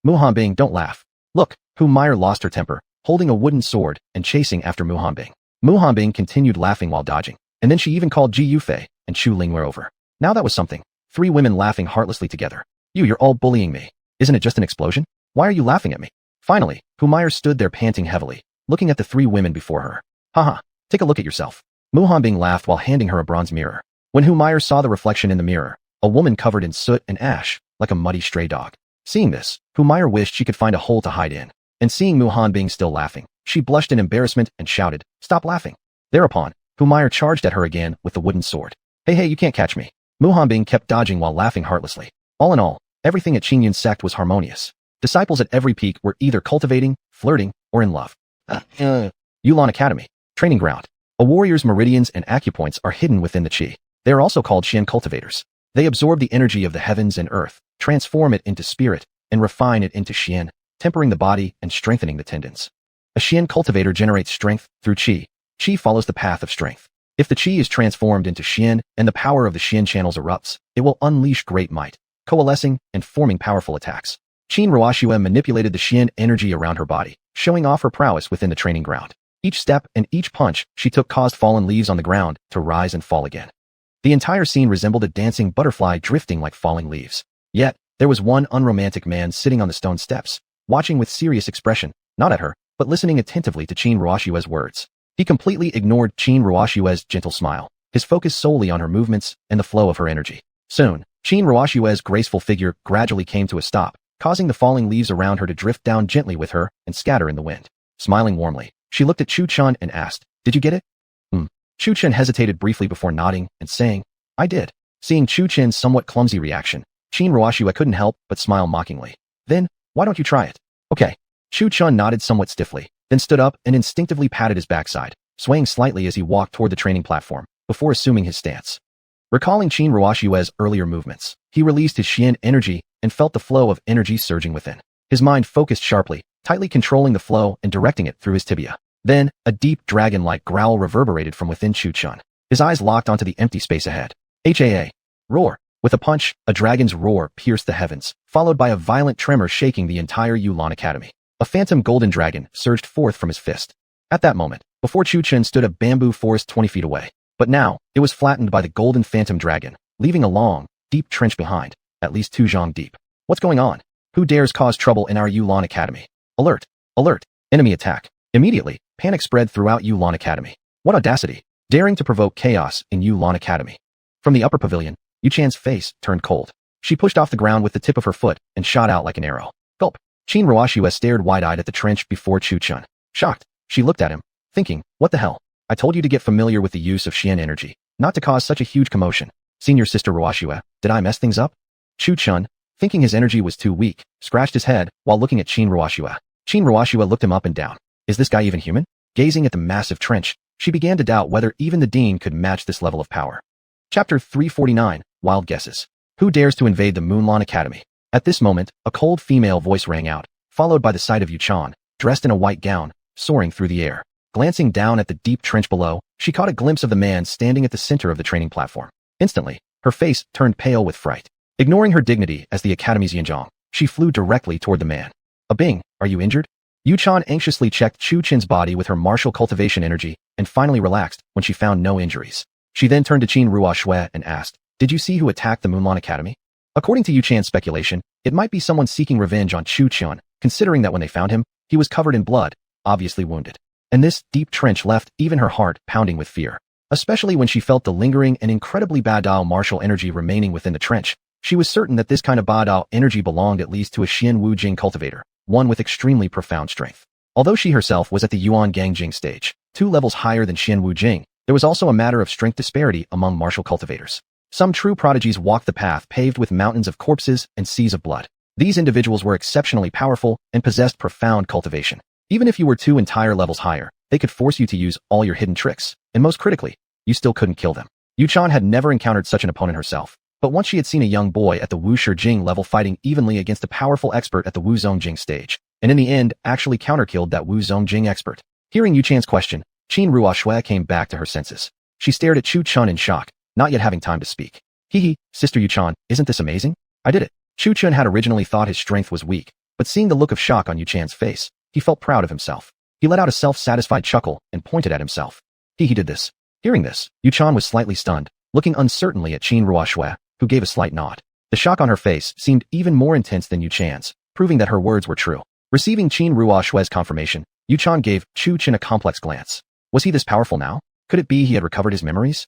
Mu Hanbing, don't laugh. Look, Humayr lost her temper, holding a wooden sword and chasing after Mu Hanbing. Mu Hanbing continued laughing while dodging, and then she even called Ji Yufei and Chu Lingwei over. Now that was something. 3 women laughing heartlessly together. You're all bullying me. Isn't it just an explosion? Why are you laughing at me? Finally, Humire stood there panting heavily, looking at the three women before her. Haha, take a look at yourself. Muhanbing laughed while handing her a bronze mirror. When Humire saw the reflection in the mirror, a woman covered in soot and ash, like a muddy stray dog. Seeing this, Humire wished she could find a hole to hide in. And seeing Muhanbing still laughing, she blushed in embarrassment and shouted, "Stop laughing." Thereupon, Humire charged at her again with the wooden sword. Hey, you can't catch me. Muhanbing kept dodging while laughing heartlessly. All in all, everything at Qingyun's sect was harmonious. Disciples at every peak were either cultivating, flirting, or in love. Yulan Academy. Training ground. A warrior's meridians and acupoints are hidden within the qi. They are also called Xian cultivators. They absorb the energy of the heavens and earth, transform it into spirit, and refine it into Xian, tempering the body and strengthening the tendons. A Xian cultivator generates strength through qi. Qi follows the path of strength. If the qi is transformed into Xian and the power of the Xian channels erupts, it will unleash great might, coalescing and forming powerful attacks. Qin Ruoxue manipulated the Xian energy around her body, showing off her prowess within the training ground. Each step and each punch she took caused fallen leaves on the ground to rise and fall again. The entire scene resembled a dancing butterfly drifting like falling leaves. Yet, there was one unromantic man sitting on the stone steps, watching with serious expression, not at her, but listening attentively to Qin Ruoxue's words. He completely ignored Qin Ruoxue's gentle smile, his focus solely on her movements and the flow of her energy. Soon, Qin Ruoxue's graceful figure gradually came to a stop, causing the falling leaves around her to drift down gently with her and scatter in the wind. Smiling warmly, she looked at Chu Chun and asked, "Did you get it?" Chu Chun hesitated briefly before nodding and saying, "I did." Seeing Chu Chen's somewhat clumsy reaction, Qin Ruoxue couldn't help but smile mockingly. "Then, why don't you try it?" "Okay." Chu Chun nodded somewhat stiffly, then stood up and instinctively patted his backside, swaying slightly as he walked toward the training platform, before assuming his stance. Recalling Qin Ruoxue's earlier movements, he released his Xian energy and felt the flow of energy surging within. His mind focused sharply, tightly controlling the flow and directing it through his tibia. Then, a deep dragon-like growl reverberated from within Chu Chun. His eyes locked onto the empty space ahead. HAA. Roar. With a punch, a dragon's roar pierced the heavens, followed by a violent tremor shaking the entire Yulan Academy. A phantom golden dragon surged forth from his fist. At that moment, before Chu Chun stood a bamboo forest 20 feet away. But now, it was flattened by the golden phantom dragon, leaving a long, deep trench behind, at least 2 zhang deep. What's going on? Who dares cause trouble in our Yulan Academy? Alert! Alert! Enemy attack! Immediately, panic spread throughout Yulan Academy. What audacity! Daring to provoke chaos in Yulan Academy. From the upper pavilion, Yu Chan's face turned cold. She pushed off the ground with the tip of her foot and shot out like an arrow. Gulp! Qin Ruoxue stared wide-eyed at the trench before Chu Chun. Shocked, she looked at him, thinking, what the hell? I told you to get familiar with the use of Xian energy, not to cause such a huge commotion. Senior Sister Ruoxue, did I mess things up? Chu Chun, thinking his energy was too weak, scratched his head while looking at Qin Ruoxue. Qin Ruoxue looked him up and down. Is this guy even human? Gazing at the massive trench, she began to doubt whether even the Dean could match this level of power. Chapter 349, Wild Guesses. Who dares to invade the Moonlan Academy? At this moment, a cold female voice rang out, followed by the sight of Yu Chan, dressed in a white gown, soaring through the air. Glancing down at the deep trench below, she caught a glimpse of the man standing at the center of the training platform. Instantly, her face turned pale with fright. Ignoring her dignity as the Academy's Yinzhong, she flew directly toward the man. Bing, are you injured? Yu Chan anxiously checked Chu Chin's body with her martial cultivation energy and finally relaxed when she found no injuries. She then turned to Qin Ruoxue and asked, did you see who attacked the Moonlan Academy? According to Yu Chan's speculation, it might be someone seeking revenge on Chu Chun, considering that when they found him, he was covered in blood, obviously wounded. And this deep trench left even her heart pounding with fear. Especially when she felt the lingering and incredibly Badao martial energy remaining within the trench. She was certain that this kind of Badao energy belonged at least to a Xian Wu Jing cultivator, one with extremely profound strength. Although she herself was at the Yuan Gangjing stage, 2 levels higher than Xian Wu Jing, there was also a matter of strength disparity among martial cultivators. Some true prodigies walked the path paved with mountains of corpses and seas of blood. These individuals were exceptionally powerful and possessed profound cultivation. Even if you were 2 entire levels higher, they could force you to use all your hidden tricks, and most critically, you still couldn't kill them. Yu Chan had never encountered such an opponent herself, but once she had seen a young boy at the Wu Shijing level fighting evenly against a powerful expert at the Wu Zongjing stage, and in the end actually counterkilled that Wu Zongjing expert. Hearing Yu Chan's question, Qin Ruoxue came back to her senses. She stared at Chu Chun in shock, not yet having time to speak. Hee, Sister Yu Chan, isn't this amazing? I did it. Chu Chun had originally thought his strength was weak, but seeing the look of shock on Yu Chan's face, he felt proud of himself. He let out a self-satisfied chuckle and pointed at himself. He did this. Hearing this, Yu Chan was slightly stunned, looking uncertainly at Qin Ruoxue, who gave a slight nod. The shock on her face seemed even more intense than Yu Chan's, proving that her words were true. Receiving Qin Ruo Shue's confirmation, Yu Chan gave Chu Chen a complex glance. Was he this powerful now? Could it be he had recovered his memories?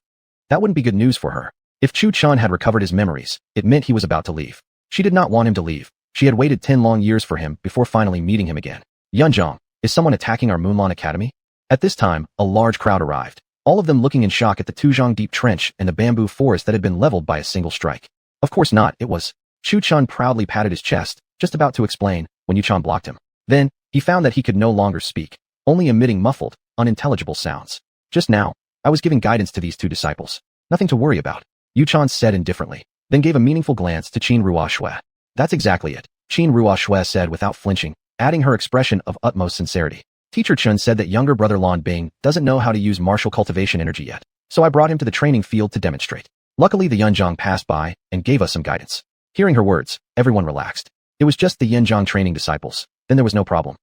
That wouldn't be good news for her. If Chu Chan had recovered his memories, it meant he was about to leave. She did not want him to leave. She had waited 10 long years for him before finally meeting him again. Yunzhong, is someone attacking our Moonlan Academy? At this time, a large crowd arrived, all of them looking in shock at the Tuzhong Deep Trench and the bamboo forest that had been leveled by a single strike. Of course not, it was. Chu Chan proudly patted his chest, just about to explain, when Yu Chan blocked him. Then, he found that he could no longer speak, only emitting muffled, unintelligible sounds. Just now, I was giving guidance to these two disciples. Nothing to worry about, Yu Chan said indifferently, then gave a meaningful glance to Qin Ruo Shui. That's exactly it, Qin Ruo Shui said without flinching, adding her expression of utmost sincerity. Teacher Chun said that younger brother Lan Bing doesn't know how to use martial cultivation energy yet, so I brought him to the training field to demonstrate. Luckily the Yunzhong passed by and gave us some guidance. Hearing her words, everyone relaxed. It was just the Yunzhong training disciples, then there was no problem.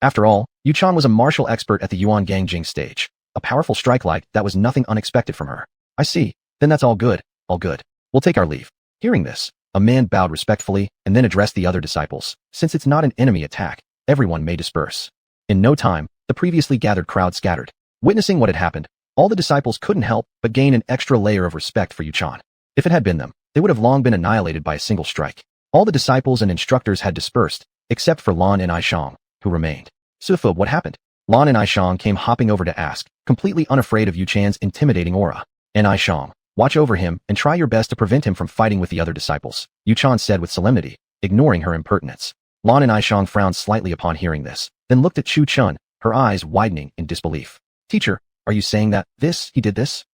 After all, Yu Chan was a martial expert at the Yuan Gangjing stage. A powerful strike like that was nothing unexpected from her. I see, then that's all good, all good. We'll take our leave. Hearing this, a man bowed respectfully and then addressed the other disciples. Since it's not an enemy attack, everyone may disperse. In no time, the previously gathered crowd scattered. Witnessing what had happened, all the disciples couldn't help but gain an extra layer of respect for Yu Chan. If it had been them, they would have long been annihilated by a single strike. All the disciples and instructors had dispersed, except for Lan and Aishang, who remained. Sufu, what happened? Lan and Aishang came hopping over to ask, completely unafraid of Yu Chan's intimidating aura. And Aishang, watch over him and try your best to prevent him from fighting with the other disciples, Yu Chan said with solemnity, ignoring her impertinence. Lan and Aishang frowned slightly upon hearing this, then looked at Chu Chun, her eyes widening in disbelief. Teacher, are you saying that he did this?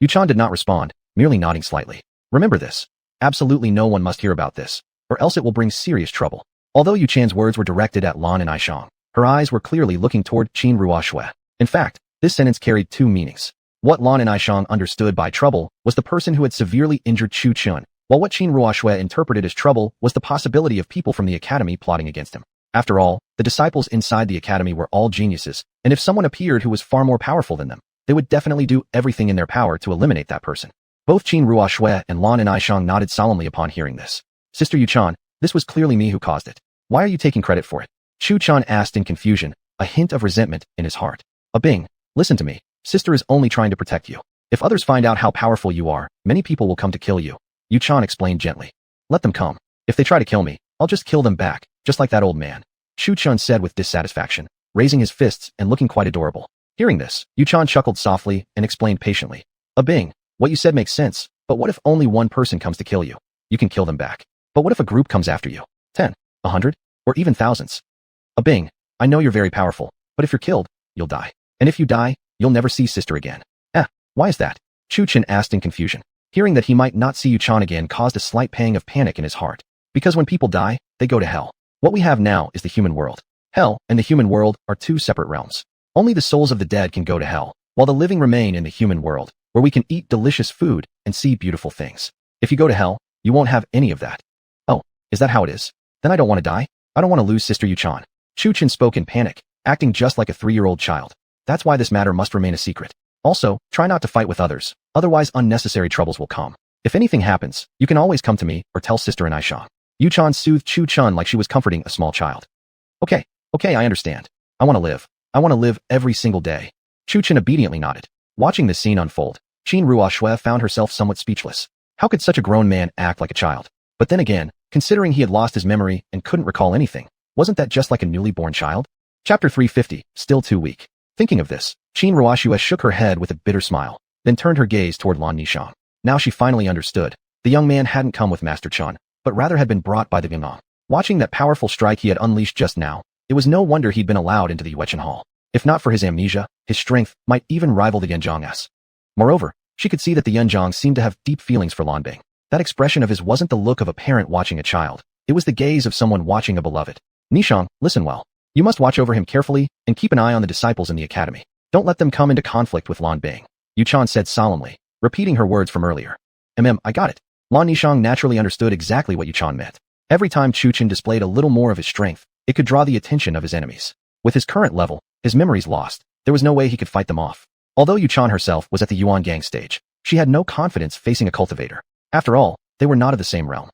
Yu Chan did not respond, merely nodding slightly. Remember this. Absolutely no one must hear about this, or else it will bring serious trouble. Although Yu Chan's words were directed at Lan and Aishang, her eyes were clearly looking toward Qin Ruo Shui. In fact, this sentence carried two meanings. What Lan and Aishang understood by trouble was the person who had severely injured Chu Chun, while what Qin Ruo Shui interpreted as trouble was the possibility of people from the academy plotting against him. After all, the disciples inside the academy were all geniuses, and if someone appeared who was far more powerful than them, they would definitely do everything in their power to eliminate that person. Both Qin Ruo Shui and Lan and Aishang nodded solemnly upon hearing this. Sister Yu Chan, this was clearly me who caused it. Why are you taking credit for it? Chu Chan asked in confusion, a hint of resentment in his heart. Bing, listen to me. Sister is only trying to protect you. If others find out how powerful you are, many people will come to kill you. Yu Chan explained gently. Let them come. If they try to kill me, I'll just kill them back, just like that old man. Chu Chun said with dissatisfaction, raising his fists and looking quite adorable. Hearing this, Yu Chan chuckled softly and explained patiently. Bing, what you said makes sense, but what if only one person comes to kill you? You can kill them back. But what if a group comes after you? 10, 100, or even thousands? Bing, I know you're very powerful, but if you're killed, you'll die. And if you die, you'll never see sister again. Why is that? Chu Chen asked in confusion. Hearing that he might not see Yu Chan again caused a slight pang of panic in his heart. Because when people die, they go to hell. What we have now is the human world. Hell and the human world are two separate realms. Only the souls of the dead can go to hell, while the living remain in the human world, where we can eat delicious food and see beautiful things. If you go to hell, you won't have any of that. Oh, is that how it is? Then I don't want to die. I don't want to lose Sister Yu Chan. Chu Chen spoke in panic, acting just like a 3-year-old child. That's why this matter must remain a secret. Also, try not to fight with others, otherwise unnecessary troubles will come. If anything happens, you can always come to me or tell Sister and Aishang. Yu Chan soothed Chu Chun like she was comforting a small child. Okay, I understand. I want to live. I want to live every single day. Chu Chen obediently nodded. Watching this scene unfold, Qin Ruo Shui found herself somewhat speechless. How could such a grown man act like a child? But then again, considering he had lost his memory and couldn't recall anything, wasn't that just like a newly born child? Chapter 350, still too weak. Thinking of this, Qin Ruo Shui shook her head with a bitter smile, then turned her gaze toward Lan Nishang. Now she finally understood. The young man hadn't come with Master Chun, but rather had been brought by the Yunong. Watching that powerful strike he had unleashed just now, it was no wonder he'd been allowed into the Yuechen Hall. If not for his amnesia, his strength might even rival the Yunzhong's. Moreover, she could see that the Yunzhong seemed to have deep feelings for Lan Bing. That expression of his wasn't the look of a parent watching a child. It was the gaze of someone watching a beloved. Nishang, listen well. You must watch over him carefully and keep an eye on the disciples in the academy. Don't let them come into conflict with Lan Bing. Yu Chan said solemnly, repeating her words from earlier. I got it. Lan Nishang naturally understood exactly what Yu Chan meant. Every time Chu Chen displayed a little more of his strength, it could draw the attention of his enemies. With his current level, his memories lost, there was no way he could fight them off. Although Yu Chan herself was at the Yuan Gang stage, she had no confidence facing a cultivator. After all, they were not of the same realm.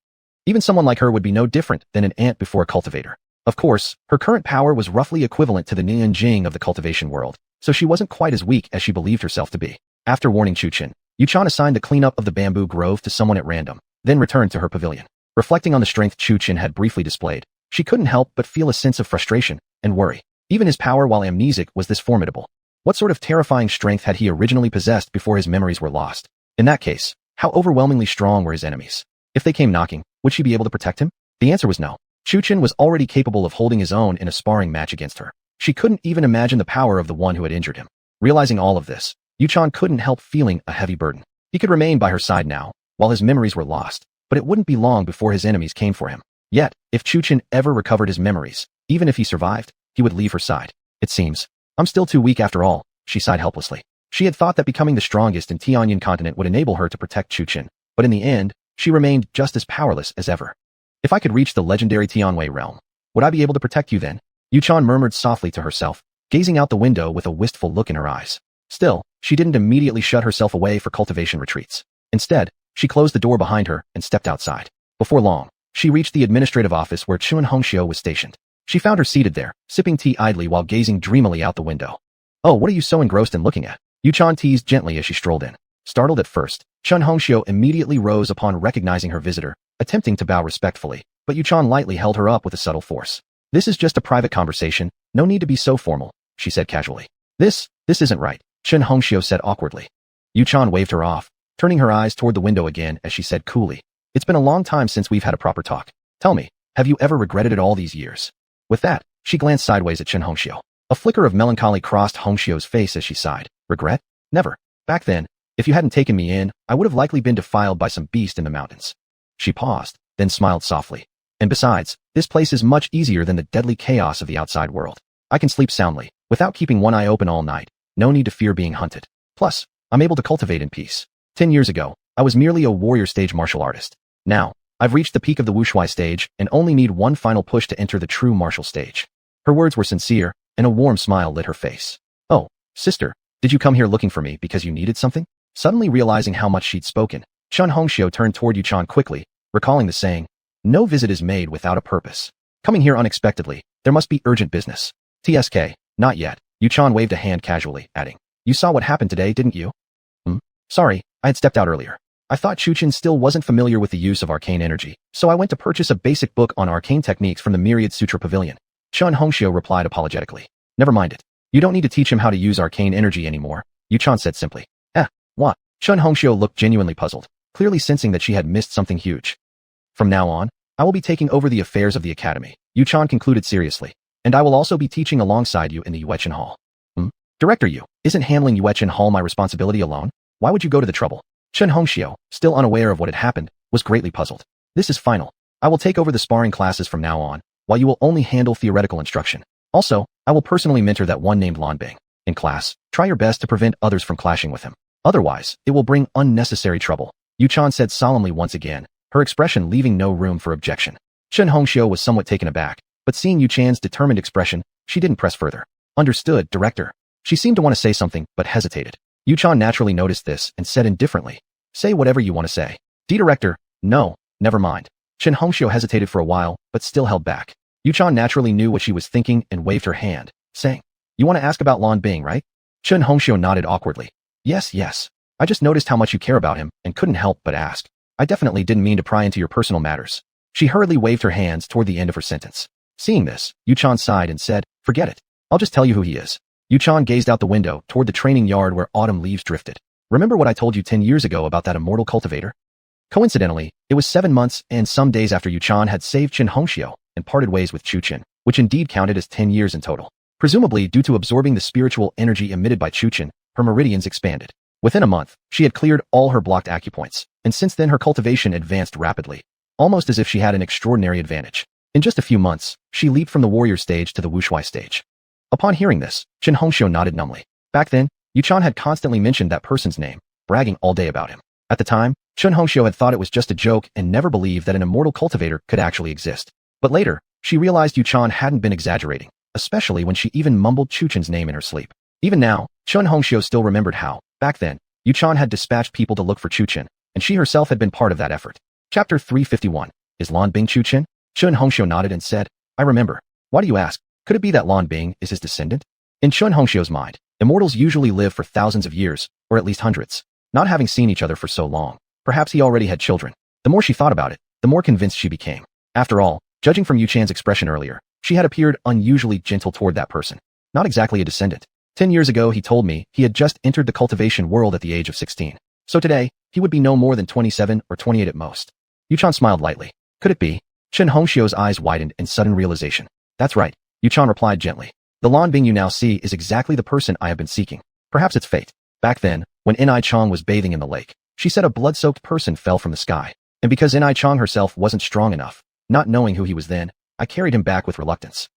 Even someone like her would be no different than an ant before a cultivator. Of course, her current power was roughly equivalent to the Nianjing of the cultivation world, so she wasn't quite as weak as she believed herself to be. After warning Chuchen, Yuchan assigned the cleanup of the bamboo grove to someone at random, then returned to her pavilion. Reflecting on the strength Chuchen had briefly displayed, she couldn't help but feel a sense of frustration and worry. Even his power while amnesic was this formidable. What sort of terrifying strength had he originally possessed before his memories were lost? In that case, how overwhelmingly strong were his enemies? If they came knocking, would she be able to protect him? The answer was no. Chuchen was already capable of holding his own in a sparring match against her. She couldn't even imagine the power of the one who had injured him. Realizing all of this, Yuchan couldn't help feeling a heavy burden. He could remain by her side now, while his memories were lost, but it wouldn't be long before his enemies came for him. Yet, if Chuchen ever recovered his memories, even if he survived, he would leave her side. It seems. I'm still too weak after all, she sighed helplessly. She had thought that becoming the strongest in Tianyan continent would enable her to protect Chuchen, but in the end, she remained just as powerless as ever. If I could reach the legendary Tianwei realm, would I be able to protect you then? Yuchan murmured softly to herself, gazing out the window with a wistful look in her eyes. Still, she didn't immediately shut herself away for cultivation retreats. Instead, she closed the door behind her and stepped outside. Before long, she reached the administrative office where Chun Hongxiu was stationed. She found her seated there, sipping tea idly while gazing dreamily out the window. Oh, what are you so engrossed in looking at? Yuchan teased gently as she strolled in. Startled at first, Chun Hongxiu immediately rose upon recognizing her visitor, attempting to bow respectfully, but Yuchan lightly held her up with a subtle force. This is just a private conversation, no need to be so formal, she said casually. This isn't right, Chun Hongxiu said awkwardly. Yuchan waved her off, turning her eyes toward the window again as she said coolly. It's been a long time since we've had a proper talk. Tell me, have you ever regretted it all these years? With that, she glanced sideways at Chun Hongxiu. A flicker of melancholy crossed Hongxiu's face as she sighed. Regret? Never. Back then, if you hadn't taken me in, I would have likely been defiled by some beast in the mountains. She paused, then smiled softly. And besides, this place is much easier than the deadly chaos of the outside world. I can sleep soundly, without keeping one eye open all night. No need to fear being hunted. Plus, I'm able to cultivate in peace. 10 years ago, I was merely a warrior stage martial artist. Now, I've reached the peak of the wuxuai stage and only need one final push to enter the true martial stage. Her words were sincere, and a warm smile lit her face. Oh, sister, did you come here looking for me because you needed something? Suddenly realizing how much she'd spoken, Chun Hongxiu turned toward Yuchan quickly, recalling the saying, no visit is made without a purpose. Coming here unexpectedly, there must be urgent business. TSK, not yet. Yuchan waved a hand casually, adding, you saw what happened today, didn't you? Sorry, I had stepped out earlier. I thought Chuchen still wasn't familiar with the use of arcane energy, so I went to purchase a basic book on arcane techniques from the Myriad Sutra Pavilion. Chun Hongxiu replied apologetically. Never mind it. You don't need to teach him how to use arcane energy anymore, Yuchan said simply. What? Chun Hongxiu looked genuinely puzzled, clearly sensing that she had missed something huge. From now on, I will be taking over the affairs of the academy, Yuchan concluded seriously, and I will also be teaching alongside you in the Yuechen Hall. Director Yu, isn't handling Yuechen Hall my responsibility alone? Why would you go to the trouble? Chun Hongxiu, still unaware of what had happened, was greatly puzzled. This is final. I will take over the sparring classes from now on, while you will only handle theoretical instruction. Also, I will personally mentor that one named Lanbing. In class, try your best to prevent others from clashing with him. Otherwise, it will bring unnecessary trouble, Yuchan said solemnly once again, her expression leaving no room for objection. Chun Hongxiu was somewhat taken aback, but seeing Yuchan's determined expression, she didn't press further. Understood, director. She seemed to want to say something, but hesitated. Yuchan naturally noticed this and said indifferently, say whatever you want to say. Director, no, never mind. Chun Hongxiu hesitated for a while, but still held back. Yuchan naturally knew what she was thinking and waved her hand, saying, you want to ask about Lanbing, right? Chun Hongxiu nodded awkwardly. Yes. I just noticed how much you care about him and couldn't help but ask. I definitely didn't mean to pry into your personal matters. She hurriedly waved her hands toward the end of her sentence. Seeing this, Yuchan sighed and said, forget it. I'll just tell you who he is. Yuchan gazed out the window toward the training yard where autumn leaves drifted. Remember what I told you 10 years ago about that immortal cultivator? Coincidentally, it was 7 months and some days after Yuchan had saved Chun Hongxiu and parted ways with Chuchen, which indeed counted as 10 years in total. Presumably due to absorbing the spiritual energy emitted by Chuchen, her meridians expanded. Within a month, she had cleared all her blocked acupoints, and since then her cultivation advanced rapidly, almost as if she had an extraordinary advantage. In just a few months, she leaped from the warrior stage to the wuxuai stage. Upon hearing this, Chun Hongxiu nodded numbly. Back then, Yuchan had constantly mentioned that person's name, bragging all day about him. At the time, Chun Hongxiu had thought it was just a joke and never believed that an immortal cultivator could actually exist. But later, she realized Yuchan hadn't been exaggerating, especially when she even mumbled Chuchen's name in her sleep. Even now, Chun Hongxiu still remembered how, back then, Yuchan had dispatched people to look for Chuchen, and she herself had been part of that effort. Chapter 351. is Lan Bing Chu Chen? Chun Hongxiu nodded and said, I remember. Why do you ask? Could it be that Lan Bing is his descendant? In Chun Hongxiu's mind, immortals usually live for thousands of years, or at least hundreds. Not having seen each other for so long, perhaps he already had children. The more she thought about it, the more convinced she became. After all, judging from Yu Chan's expression earlier, she had appeared unusually gentle toward that person. Not exactly a descendant. 10 years ago he told me he had just entered the cultivation world at the age of 16. So today, he would be no more than 27 or 28 at most. Yu Chan smiled lightly. Could it be? Chen Hongxiu's eyes widened in sudden realization. That's right, Yu Chan replied gently. The Lan Bing you now see is exactly the person I have been seeking. Perhaps it's fate. Back then, when Inai Chong was bathing in the lake, she said a blood-soaked person fell from the sky. And because Inai Chong herself wasn't strong enough, not knowing who he was then, I carried him back with reluctance.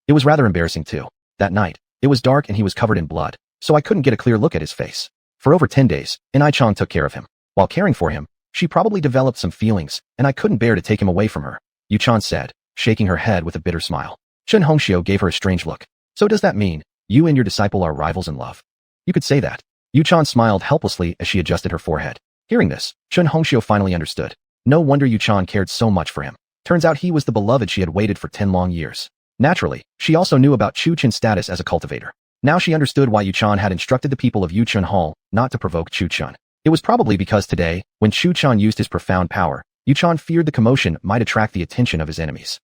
It was rather embarrassing too. That night, it was dark and he was covered in blood, so I couldn't get a clear look at his face. For over 10 days, Inai Chong took care of him. While caring for him, she probably developed some feelings, and I couldn't bear to take him away from her, Yu Chan said, shaking her head with a bitter smile. Chen Hongxiu gave her a strange look. So does that mean you and your disciple are rivals in love? You could say that. Yu Chan smiled helplessly as she adjusted her forehead. Hearing this, Chen Hongxiu finally understood. No wonder Yu Chan cared so much for him. Turns out he was the beloved she had waited for 10 long years. Naturally, she also knew about Chu Chen's status as a cultivator. Now she understood why Yu Chan had instructed the people of Yu Chun Hall not to provoke Chu Chen. It was probably because today, when Chu Chen used his profound power, Yu Chan feared the commotion might attract the attention of his enemies.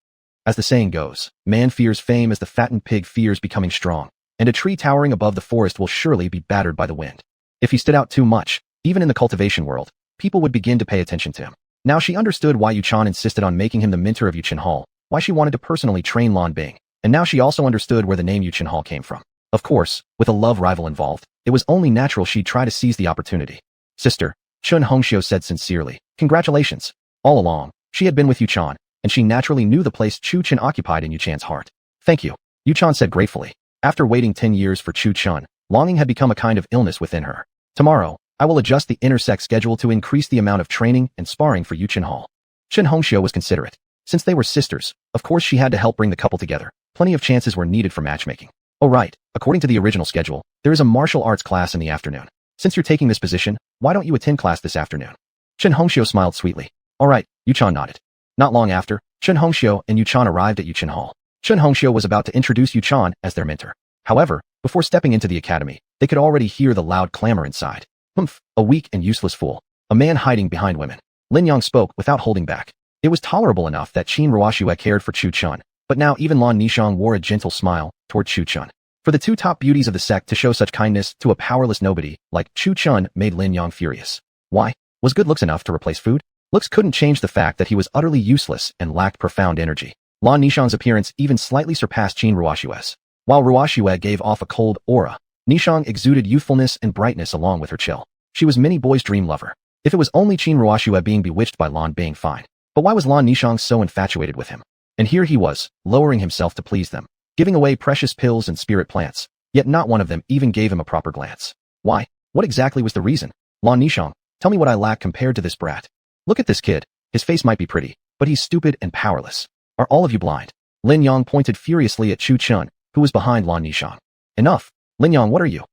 As the saying goes, man fears fame as the fattened pig fears becoming strong, and a tree towering above the forest will surely be battered by the wind. If he stood out too much, even in the cultivation world, people would begin to pay attention to him. Now she understood why Yu Chan insisted on making him the mentor of Yu Chun Hall, why she wanted to personally train Lan Bing, and now she also understood where the name Yu Chun Hall came from. Of course, with a love rival involved, it was only natural she'd try to seize the opportunity. Sister, Chun Hongxiu said sincerely, congratulations. All along, she had been with Yu Chan, and she naturally knew the place Chu Chen occupied in Yu Chan's heart. Thank you, Yu Chan said gratefully. After waiting 10 years for Chu Chen, longing had become a kind of illness within her. Tomorrow, I will adjust the intersect schedule to increase the amount of training and sparring for Yu Chun Hall. Chen Hongxiu was considerate. Since they were sisters, of course she had to help bring the couple together. Plenty of chances were needed for matchmaking. Oh right, according to the original schedule, there is a martial arts class in the afternoon. Since you're taking this position, why don't you attend class this afternoon? Chen Hongxiu smiled sweetly. All right, Yu Chan nodded. Not long after, Chen Hongxiu and Yu Chan arrived at Yu Chun Hall. Chen Hongxiu was about to introduce Yu Chan as their mentor. However, before stepping into the academy, they could already hear the loud clamor inside. Humph, a weak and useless fool. A man hiding behind women. Lin Yang spoke without holding back. It was tolerable enough that Qin Ruoxue cared for Chu Chen, but now even Lan Nishang wore a gentle smile toward Chu Chen. For the two top beauties of the sect to show such kindness to a powerless nobody like Chu Chen made Lin Yang furious. Why? Was good looks enough to replace food? Looks couldn't change the fact that he was utterly useless and lacked profound energy. Lan Nishang's appearance even slightly surpassed Qin Ruoxue's. While Ruoxue gave off a cold aura, Nishang exuded youthfulness and brightness along with her chill. She was many boys' dream lover. If it was only Qin Ruoxue being bewitched by Lan Bing, fine. But why was Lan Nishang so infatuated with him? And here he was, lowering himself to please them, giving away precious pills and spirit plants, yet not one of them even gave him a proper glance. Why? What exactly was the reason? Lan Nishang, tell me what I lack compared to this brat. Look at this kid. His face might be pretty, but he's stupid and powerless. Are all of you blind? Lin Yang pointed furiously at Chu Chen, who was behind Lan Nishang. Enough. Lin Yang, what are you?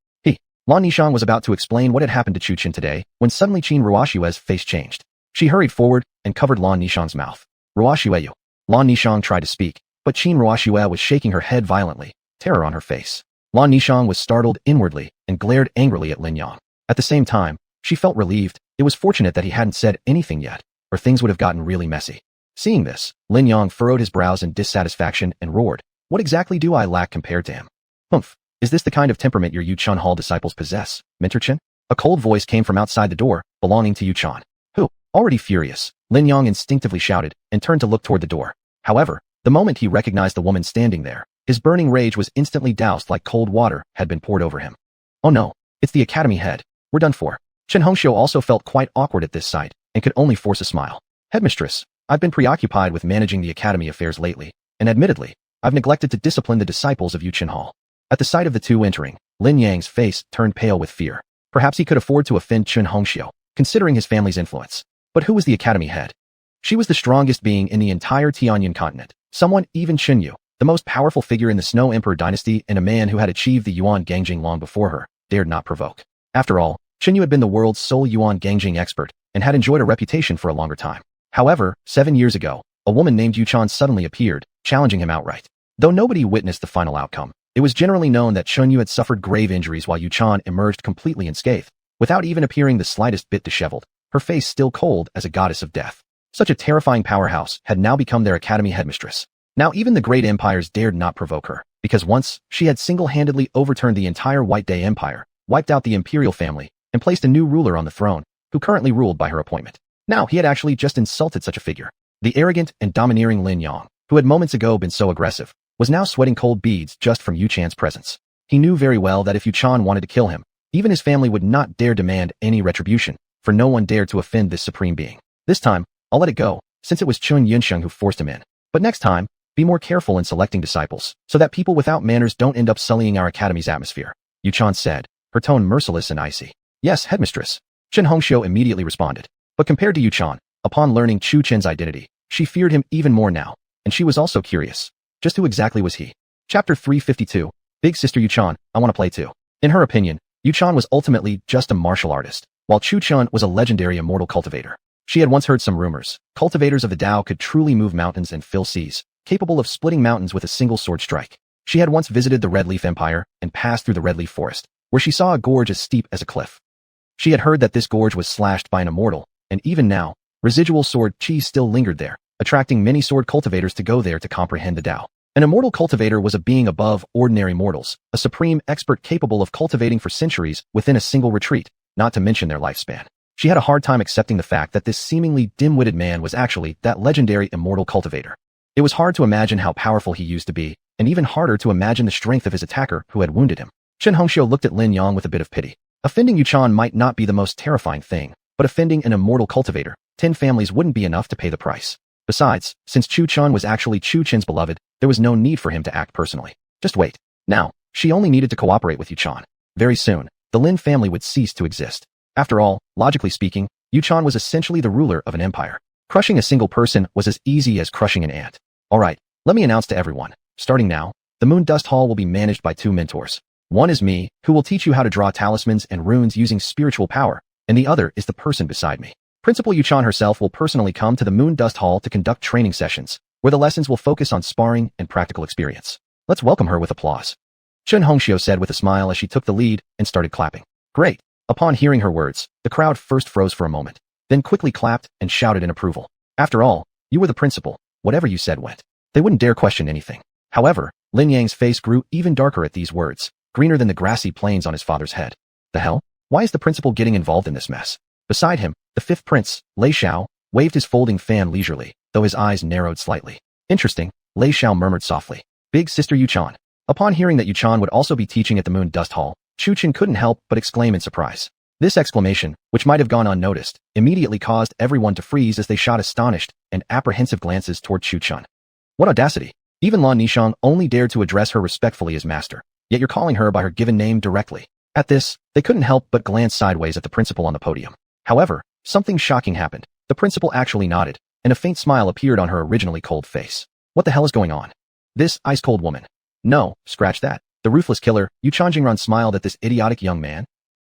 Lan Nishang was about to explain what had happened to Chu Chen today, when suddenly Qin Ruoxue's face changed. She hurried forward and covered Lan Nishang's mouth. Ruoxue. Lan Nishang tried to speak, but Qin Ruoxue was shaking her head violently, terror on her face. Lan Nishang was startled inwardly and glared angrily at Lin Yang. At the same time, she felt relieved. It was fortunate that he hadn't said anything yet, or things would have gotten really messy. Seeing this, Lin Yang furrowed his brows in dissatisfaction and roared, "What exactly do I lack compared to him? Humph. Is this the kind of temperament your Yu Chun Hall disciples possess, Mentor Chen?" A cold voice came from outside the door, belonging to Yu Chan. Who? Already furious, Lin Yang instinctively shouted and turned to look toward the door. However, the moment he recognized the woman standing there, his burning rage was instantly doused like cold water had been poured over him. Oh no, it's the academy head. We're done for. Chen Hongxiu also felt quite awkward at this sight and could only force a smile. Headmistress, I've been preoccupied with managing the academy affairs lately, and admittedly, I've neglected to discipline the disciples of Yu Chun Hall. At the sight of the two entering, Lin Yang's face turned pale with fear. Perhaps he could afford to offend Chen Hongxiu, considering his family's influence. But who was the academy head? She was the strongest being in the entire Tianyan continent, someone even Chen Yu, the most powerful figure in the Snow Emperor dynasty and a man who had achieved the Yuan Gangjing long before her, dared not provoke. After all, Chen Yu had been the world's sole Yuan Gangjing expert and had enjoyed a reputation for a longer time. However, 7 years ago, a woman named Yuchan suddenly appeared, challenging him outright. Though nobody witnessed the final outcome, it was generally known that Chunyu had suffered grave injuries while Yuchan emerged completely unscathed, without even appearing the slightest bit disheveled, her face still cold as a goddess of death. Such a terrifying powerhouse had now become their academy headmistress. Now even the great empires dared not provoke her, because once, she had single-handedly overturned the entire White Day Empire, wiped out the imperial family, and placed a new ruler on the throne, who currently ruled by her appointment. Now he had actually just insulted such a figure. The arrogant and domineering Lin Yang, who had moments ago been so aggressive, was now sweating cold beads just from Yuchan's presence. He knew very well that if Yuchan wanted to kill him, even his family would not dare demand any retribution, for no one dared to offend this supreme being. This time, I'll let it go, since it was Chun Yunsheng who forced him in. But next time, be more careful in selecting disciples, so that people without manners don't end up sullying our academy's atmosphere, Yuchan said, her tone merciless and icy. Yes, headmistress. Chen Hongxiu immediately responded. But compared to Yuchan, upon learning Chu Chen's identity, she feared him even more now, and she was also curious. Just who exactly was he? Chapter 352, Big Sister Yuchan, I want to play too. In her opinion, Yuchan was ultimately just a martial artist, while Chu Chen was a legendary immortal cultivator. She had once heard some rumors. Cultivators of the Tao could truly move mountains and fill seas, capable of splitting mountains with a single sword strike. She had once visited the Red Leaf Empire and passed through the Red Leaf Forest, where she saw a gorge as steep as a cliff. She had heard that this gorge was slashed by an immortal, and even now, residual sword chi still lingered there, attracting many sword cultivators to go there to comprehend the Tao. An immortal cultivator was a being above ordinary mortals, a supreme expert capable of cultivating for centuries within a single retreat, not to mention their lifespan. She had a hard time accepting the fact that this seemingly dim-witted man was actually that legendary immortal cultivator. It was hard to imagine how powerful he used to be, and even harder to imagine the strength of his attacker who had wounded him. Chen Hongxiu looked at Lin Yang with a bit of pity. Offending Yuchan might not be the most terrifying thing, but offending an immortal cultivator, 10 families wouldn't be enough to pay the price. Besides, since Chu Chen was actually Chu Chen's beloved, there was no need for him to act personally. Just wait. Now, she only needed to cooperate with Yuchan. Very soon, the Lin family would cease to exist. After all, logically speaking, Yuchan was essentially the ruler of an empire. Crushing a single person was as easy as crushing an ant. Alright, let me announce to everyone. Starting now, the Moon Dust Hall will be managed by 2 mentors. One is me, who will teach you how to draw talismans and runes using spiritual power, and the other is the person beside me. Principal Yuchan herself will personally come to the Moon Dust Hall to conduct training sessions, where the lessons will focus on sparring and practical experience. Let's welcome her with applause. Chen Hongxiu said with a smile as she took the lead and started clapping. Great. Upon hearing her words, the crowd first froze for a moment, then quickly clapped and shouted in approval. After all, you were the principal. Whatever you said went. They wouldn't dare question anything. However, Lin Yang's face grew even darker at these words, greener than the grassy plains on his father's head. The hell? Why is the principal getting involved in this mess? Beside him, the 5th prince, Lei Xiao, waved his folding fan leisurely, though his eyes narrowed slightly. Interesting, Lei Xiao murmured softly. Big Sister Yuchan. Upon hearing that Yuchan would also be teaching at the Moon Dust Hall, Chu Chen couldn't help but exclaim in surprise. This exclamation, which might have gone unnoticed, immediately caused everyone to freeze as they shot astonished and apprehensive glances toward Chu Chen. What audacity! Even Lan Nishang only dared to address her respectfully as master, yet you're calling her by her given name directly. At this, they couldn't help but glance sideways at the principal on the podium. However, something shocking happened. The principal actually nodded, and a faint smile appeared on her originally cold face. What the hell is going on? This ice-cold woman. No, scratch that. The ruthless killer, Yuchan Jingran smiled at this idiotic young man.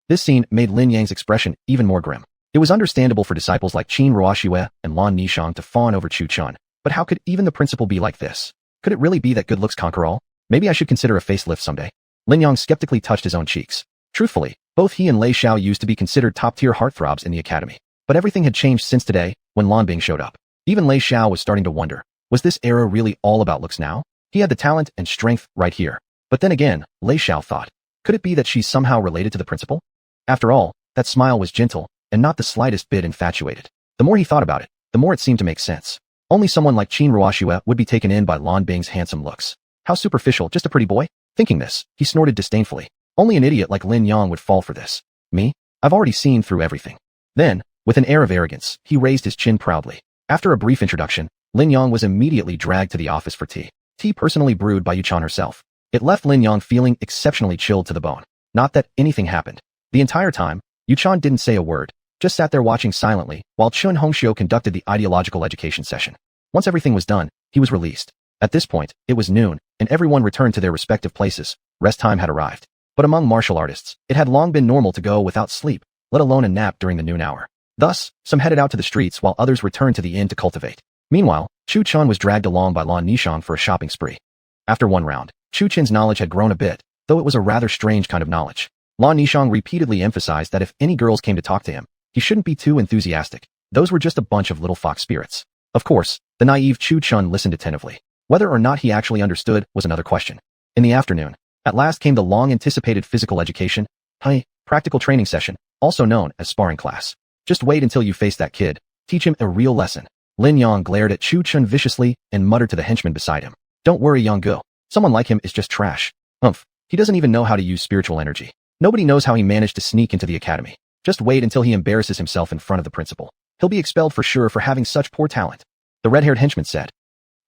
This scene made Lin Yang's expression even more grim. It was understandable for disciples like Qin Ruoxue and Lan Nishang to fawn over Chu Chen, but how could even the principal be like this? Could it really be that good looks conquer all? Maybe I should consider a facelift someday. Lin Yang skeptically touched his own cheeks. Truthfully, both he and Lei Xiao used to be considered top-tier heartthrobs in the academy. But everything had changed since today, when Lan Bing showed up. Even Lei Xiao was starting to wonder, was this era really all about looks now? He had the talent and strength right here. But then again, Lei Xiao thought, could it be that she's somehow related to the principal? After all, that smile was gentle, and not the slightest bit infatuated. The more he thought about it, the more it seemed to make sense. Only someone like Qin Ruoxue would be taken in by Lan Bing's handsome looks. How superficial, just a pretty boy? Thinking this, he snorted disdainfully. Only an idiot like Lin Yang would fall for this. Me? I've already seen through everything. Then, with an air of arrogance, he raised his chin proudly. After a brief introduction, Lin Yang was immediately dragged to the office for tea. Tea personally brewed by Yuchan herself. It left Lin Yang feeling exceptionally chilled to the bone. Not that anything happened. The entire time, Yuchan didn't say a word, just sat there watching silently while Chen Hongxiu conducted the ideological education session. Once everything was done, he was released. At this point, it was noon, and everyone returned to their respective places. Rest time had arrived. But among martial artists, it had long been normal to go without sleep, let alone a nap during the noon hour. Thus, some headed out to the streets while others returned to the inn to cultivate. Meanwhile, Chu Chun was dragged along by Lan Nishang for a shopping spree. After one round, Chu Chin's knowledge had grown a bit, though it was a rather strange kind of knowledge. Lan Nishang repeatedly emphasized that if any girls came to talk to him, he shouldn't be too enthusiastic. Those were just a bunch of little fox spirits. Of course, the naive Chu Chun listened attentively. Whether or not he actually understood was another question. In the afternoon, at last came the long-anticipated physical education, practical training session, also known as sparring class. Just wait until you face that kid. Teach him a real lesson. Lin Yang glared at Chu Chun viciously and muttered to the henchman beside him. Don't worry, young girl. Someone like him is just trash. He doesn't even know how to use spiritual energy. Nobody knows how he managed to sneak into the academy. Just wait until he embarrasses himself in front of the principal. He'll be expelled for sure for having such poor talent. The red-haired henchman said.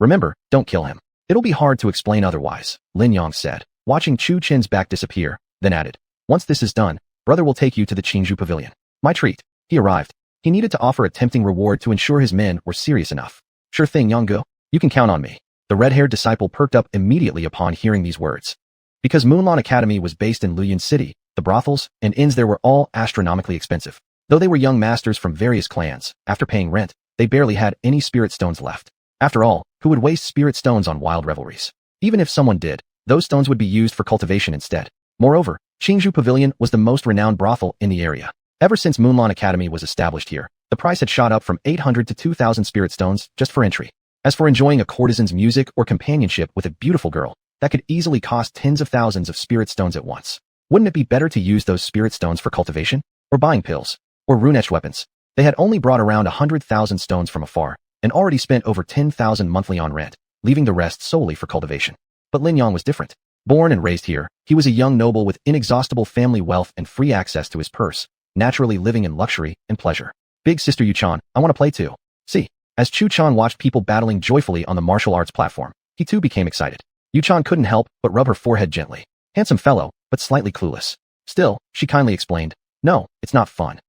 Remember, don't kill him. It'll be hard to explain otherwise, Lin Yang said, watching Chu Chin's back disappear, then added. Once this is done, brother will take you to the Qingzhou Pavilion. My treat. He arrived. He needed to offer a tempting reward to ensure his men were serious enough. Sure thing, Yanggu. You can count on me. The red-haired disciple perked up immediately upon hearing these words. Because Moonlan Academy was based in Luoyuan City, the brothels and inns there were all astronomically expensive. Though they were young masters from various clans, after paying rent, they barely had any spirit stones left. After all, who would waste spirit stones on wild revelries? Even if someone did, those stones would be used for cultivation instead. Moreover, Qingzhou Pavilion was the most renowned brothel in the area. Ever since Moonlan Academy was established here, the price had shot up from 800 to 2,000 spirit stones just for entry. As for enjoying a courtesan's music or companionship with a beautiful girl, that could easily cost tens of thousands of spirit stones at once. Wouldn't it be better to use those spirit stones for cultivation? Or buying pills? Or rune-etched weapons? They had only brought around 100,000 stones from afar, and already spent over 10,000 monthly on rent, leaving the rest solely for cultivation. But Lin Yang was different. Born and raised here, he was a young noble with inexhaustible family wealth and free access to his purse, naturally living in luxury and pleasure. Big sister Yu-chan, I want to play too. See, as Chu-chan watched people battling joyfully on the martial arts platform, he too became excited. Yu-chan couldn't help but rub her forehead gently. Handsome fellow, but slightly clueless. Still, she kindly explained, no, it's not fun.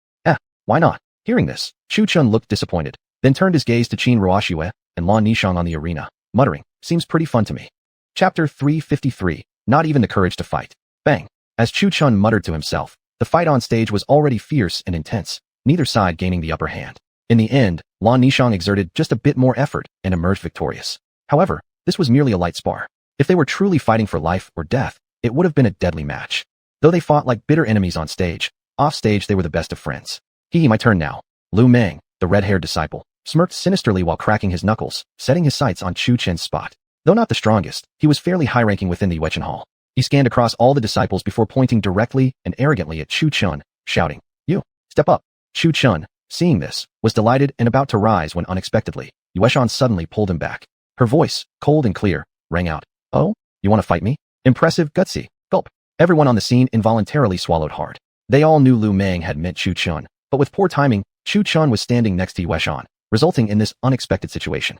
Why not? Hearing this, Chu-chun looked disappointed, then turned his gaze to Qin Ruoxue and Lan Nishang on the arena, muttering, seems pretty fun to me. Chapter 353, Not Even the Courage to Fight. Bang! As Chu-chun muttered to himself, the fight on stage was already fierce and intense, neither side gaining the upper hand. In the end, Lan Nishang exerted just a bit more effort and emerged victorious. However, this was merely a light spar. If they were truly fighting for life or death, it would have been a deadly match. Though they fought like bitter enemies on stage, off stage they were the best of friends. My turn now. Lu Meng, the red-haired disciple, smirked sinisterly while cracking his knuckles, setting his sights on Chu Chen's spot. Though not the strongest, he was fairly high-ranking within the Yuechen Hall. He scanned across all the disciples before pointing directly and arrogantly at Chu Chun, shouting, You, step up. Chu Chun, seeing this, was delighted and about to rise when unexpectedly, Yueshan suddenly pulled him back. Her voice, cold and clear, rang out. Oh, you want to fight me? Impressive, gutsy. Gulp. Everyone on the scene involuntarily swallowed hard. They all knew Lu Meng had meant Chu Chun, but with poor timing, Chu Chun was standing next to Yueshan, resulting in this unexpected situation.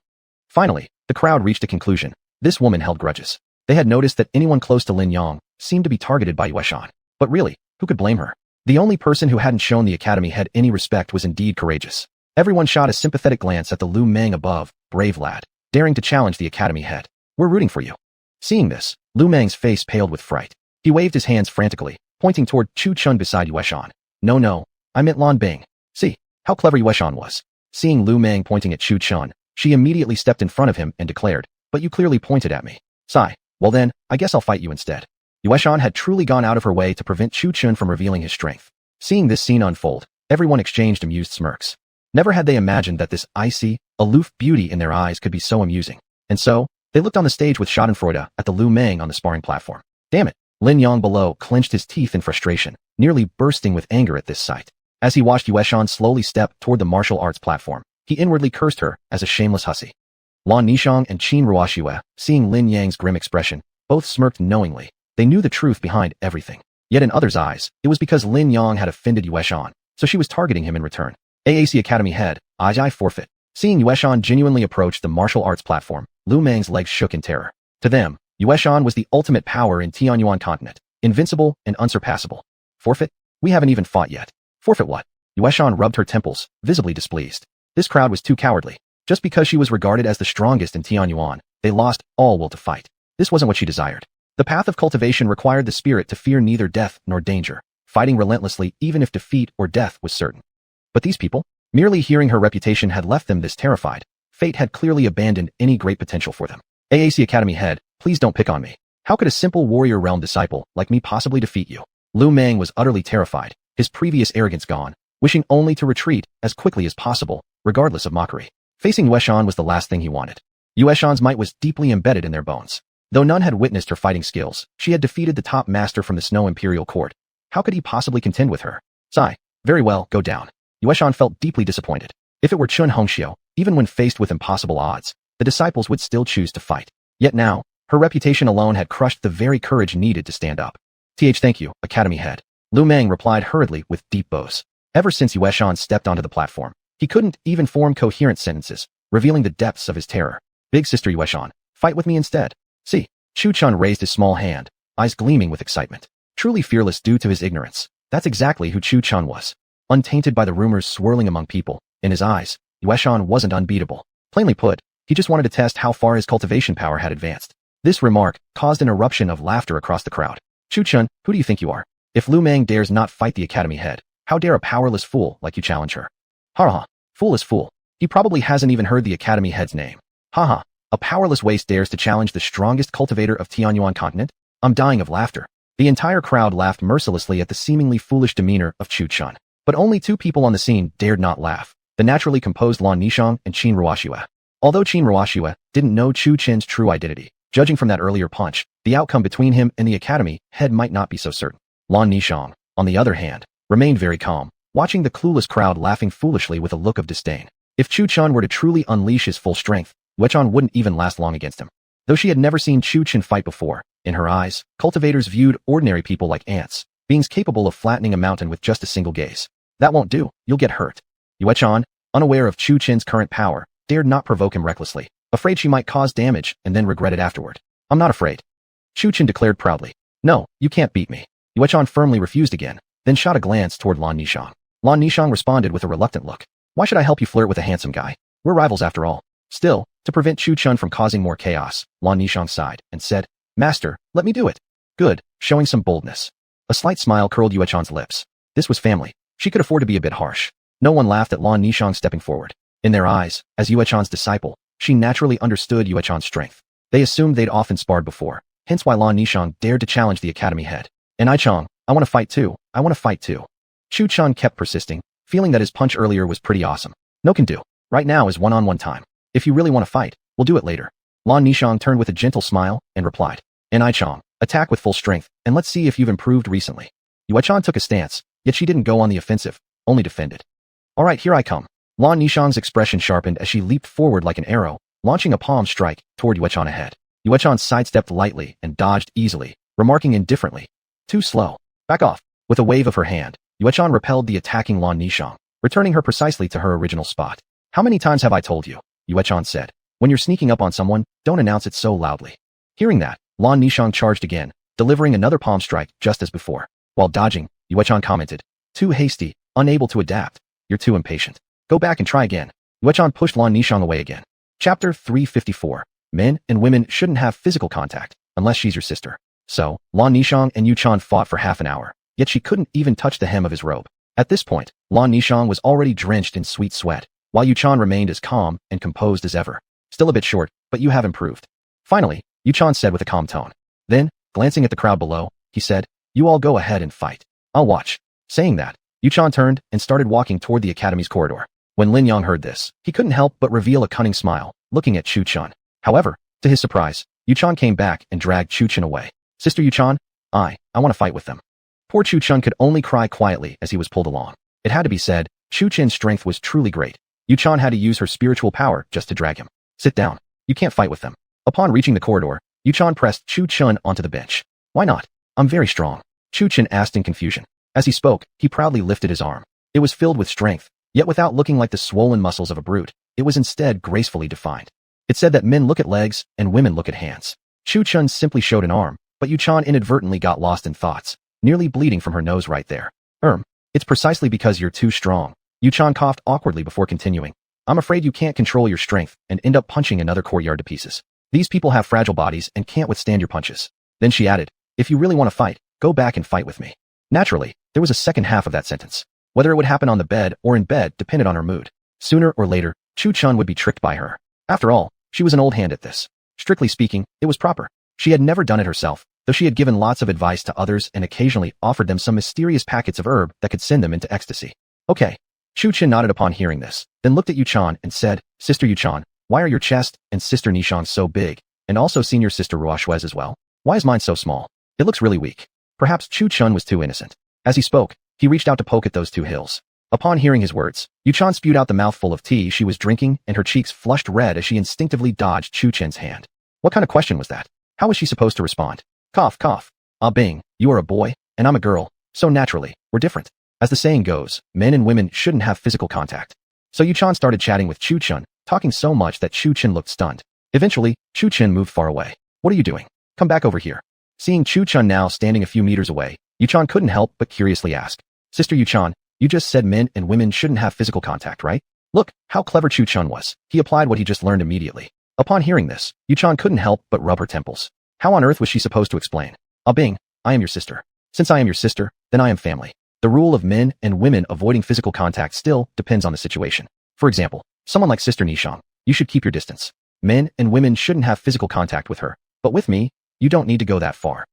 Finally, the crowd reached a conclusion. This woman held grudges. They had noticed that anyone close to Lin Yang seemed to be targeted by Yueshan. But really, who could blame her? The only person who hadn't shown the academy had any respect was indeed courageous. Everyone shot a sympathetic glance at the Lu Meng above, brave lad, daring to challenge the academy head. We're rooting for you. Seeing this, Lu Meng's face paled with fright. He waved his hands frantically, pointing toward Chu Chun beside Yueshan. No, I meant Lan Bing. See, how clever Yueshan was. Seeing Lu Meng pointing at Chu Chun, she immediately stepped in front of him and declared, but you clearly pointed at me. Sigh. Well then, I guess I'll fight you instead. Yueshan had truly gone out of her way to prevent Chu Chun from revealing his strength. Seeing this scene unfold, everyone exchanged amused smirks. Never had they imagined that this icy, aloof beauty in their eyes could be so amusing. And so, they looked on the stage with schadenfreude at the Lu Meng on the sparring platform. Damn it! Lin Yang below clenched his teeth in frustration, nearly bursting with anger at this sight. As he watched Yueshan slowly step toward the martial arts platform, he inwardly cursed her as a shameless hussy. Lan Nishang and Qin Ruoxue, seeing Lin Yang's grim expression, both smirked knowingly. They knew the truth behind everything. Yet in others' eyes, it was because Lin Yang had offended Yueshan, so she was targeting him in return. AAC Academy head, I forfeit. Seeing Yueshan genuinely approach the martial arts platform, Lu Meng's legs shook in terror. To them, Yueshan was the ultimate power in Tianyuan continent, invincible and unsurpassable. Forfeit? We haven't even fought yet. Forfeit what? Yueshan rubbed her temples, visibly displeased. This crowd was too cowardly. Just because she was regarded as the strongest in Tianyuan, they lost all will to fight. This wasn't what she desired. The path of cultivation required the spirit to fear neither death nor danger, fighting relentlessly even if defeat or death was certain. But these people, merely hearing her reputation had left them this terrified, Fate had clearly abandoned any great potential for them. AAC Academy head, please don't pick on me. How could a simple warrior realm disciple like me possibly defeat you? Lu Meng was utterly terrified, his previous arrogance gone, wishing only to retreat as quickly as possible, regardless of mockery. Facing Yueshan was the last thing he wanted. Yueshan's might was deeply embedded in their bones. Though none had witnessed her fighting skills, she had defeated the top master from the Snow Imperial Court. How could he possibly contend with her? Sigh. Very well, go down. Yueshan felt deeply disappointed. If it were Chun Hongxiu, even when faced with impossible odds, the disciples would still choose to fight. Yet now, her reputation alone had crushed the very courage needed to stand up. Thank you, Academy head. Lu Meng replied hurriedly with deep bows. Ever since Yueshan stepped onto the platform, he couldn't even form coherent sentences, revealing the depths of his terror. Big sister Yueshan, fight with me instead. See, Chu Chun raised his small hand, eyes gleaming with excitement. Truly fearless due to his ignorance. That's exactly who Chu Chun was. Untainted by the rumors swirling among people, in his eyes, Yueshan wasn't unbeatable. Plainly put, he just wanted to test how far his cultivation power had advanced. This remark caused an eruption of laughter across the crowd. Chu Chun, who do you think you are? If Lu Meng dares not fight the academy head, how dare a powerless fool like you challenge her? Ha ha, fool is fool. He probably hasn't even heard the academy head's name. Ha ha, a powerless waste dares to challenge the strongest cultivator of Tianyuan continent? I'm dying of laughter. The entire crowd laughed mercilessly at the seemingly foolish demeanor of Chu Chun. But only two people on the scene dared not laugh, the naturally composed Lan Nishang and Qin Ruoxue. Although Qin Ruoxue didn't know Chu Chin's true identity, judging from that earlier punch, the outcome between him and the academy head might not be so certain. Lan Nishang, on the other hand, remained very calm, watching the clueless crowd laughing foolishly with a look of disdain. If Chu Chun were to truly unleash his full strength, Yueshan wouldn't even last long against him. Though she had never seen Chu Chun fight before, in her eyes, cultivators viewed ordinary people like ants, beings capable of flattening a mountain with just a single gaze. That won't do, you'll get hurt. Yueshan, unaware of Chu Chin's current power, dared not provoke him recklessly, afraid she might cause damage and then regret it afterward. I'm not afraid. Chu Chin declared proudly. No, you can't beat me. Yueshan firmly refused again, then shot a glance toward Lan Nishang. Lan Nishang responded with a reluctant look. Why should I help you flirt with a handsome guy? We're rivals after all. Still, to prevent Chu Chun from causing more chaos, Lan Nishang sighed and said, Master, let me do it. Good, showing some boldness. A slight smile curled Yueshan's lips. This was family. She could afford to be a bit harsh. No one laughed at Lan Nishang stepping forward. In their eyes, as Yueshan's disciple, she naturally understood Yueshan's strength. They assumed they'd often sparred before, hence why Lan Nishang dared to challenge the academy head. And Ichang, I want to fight too. I want to fight too. Chu Chun kept persisting, feeling that his punch earlier was pretty awesome. No can do. Right now is one-on-one time. If you really want to fight, we'll do it later. Lan Nishang turned with a gentle smile and replied. And Ichang, attack with full strength, and let's see if you've improved recently. Yueshan took a stance, yet she didn't go on the offensive, only defended. All right, here I come. Lan Nishang's expression sharpened as she leaped forward like an arrow, launching a palm strike toward Yueshan ahead. Yueshan sidestepped lightly and dodged easily, remarking indifferently. Too slow. Back off. With a wave of her hand, Yueshan repelled the attacking Lan Nishang, returning her precisely to her original spot. How many times have I told you? Yueshan said. When you're sneaking up on someone, don't announce it so loudly. Hearing that, Lan Nishang charged again, delivering another palm strike just as before. While dodging, Yueshan commented. Too hasty, unable to adapt. You're too impatient. Go back and try again. Yueshan pushed Lan Nishang away again. Chapter 354. Men and women shouldn't have physical contact, unless she's your sister. So, Lan Nishang and Yueshan fought for half an hour, yet she couldn't even touch the hem of his robe. At this point, Lan Nishang was already drenched in sweet sweat, while Yueshan remained as calm and composed as ever. Still a bit short, but you have improved. Finally, Yueshan said with a calm tone. Then, glancing at the crowd below, he said, You all go ahead and fight. I'll watch. Saying that, Yueshan turned and started walking toward the academy's corridor. When Lin Yang heard this, he couldn't help but reveal a cunning smile, looking at Chu Chun. However, to his surprise, Yueshan came back and dragged Chu Chun away. Sister Yueshan, I want to fight with them. Poor Chu Chun could only cry quietly as he was pulled along. It had to be said, Chu Chun's strength was truly great. Yueshan had to use her spiritual power just to drag him. Sit down. You can't fight with them. Upon reaching the corridor, Yueshan pressed Chu Chun onto the bench. Why not? I'm very strong. Chu Chun asked in confusion. As he spoke, he proudly lifted his arm. It was filled with strength, yet without looking like the swollen muscles of a brute, it was instead gracefully defined. It said that men look at legs and women look at hands. Chu Chun simply showed an arm, but Yueshan inadvertently got lost in thoughts, nearly bleeding from her nose right there. It's precisely because you're too strong. Yueshan coughed awkwardly before continuing. I'm afraid you can't control your strength and end up punching another courtyard to pieces. These people have fragile bodies and can't withstand your punches. Then she added, if you really want to fight, go back and fight with me. Naturally, there was a second half of that sentence. Whether it would happen on the bed or in bed depended on her mood. Sooner or later, Chu Chun would be tricked by her. After all, she was an old hand at this. Strictly speaking, it was proper. She had never done it herself, though she had given lots of advice to others and occasionally offered them some mysterious packets of herb that could send them into ecstasy. Okay. Chu Chen nodded upon hearing this, then looked at Yuchan and said, Sister Yuchan, why are your chest and Sister Nishang so big, and also senior Sister Ruoshuez as well? Why is mine so small? It looks really weak. Perhaps Chu Chen was too innocent. As he spoke, he reached out to poke at those two hills. Upon hearing his words, Yuchan spewed out the mouthful of tea she was drinking and her cheeks flushed red as she instinctively dodged Chu Chen's hand. What kind of question was that? How was she supposed to respond? Cough, cough. Ah Bing, you are a boy, and I'm a girl, so naturally, we're different. As the saying goes, men and women shouldn't have physical contact. So Yuchan started chatting with Chu Chen, talking so much that Chu Chen looked stunned. Eventually, Chu Chen moved far away. What are you doing? Come back over here. Seeing Chu Chen now standing a few meters away, Yuchan couldn't help but curiously ask, Sister Yuchan, you just said men and women shouldn't have physical contact, right? Look, how clever Chu Chen was. He applied what he just learned immediately. Upon hearing this, Yuchan couldn't help but rub her temples. How on earth was she supposed to explain? Ah Bing, I am your sister. Since I am your sister, then I am family. The rule of men and women avoiding physical contact still depends on the situation. For example, someone like Sister Nishang, you should keep your distance. Men and women shouldn't have physical contact with her, but with me, you don't need to go that far.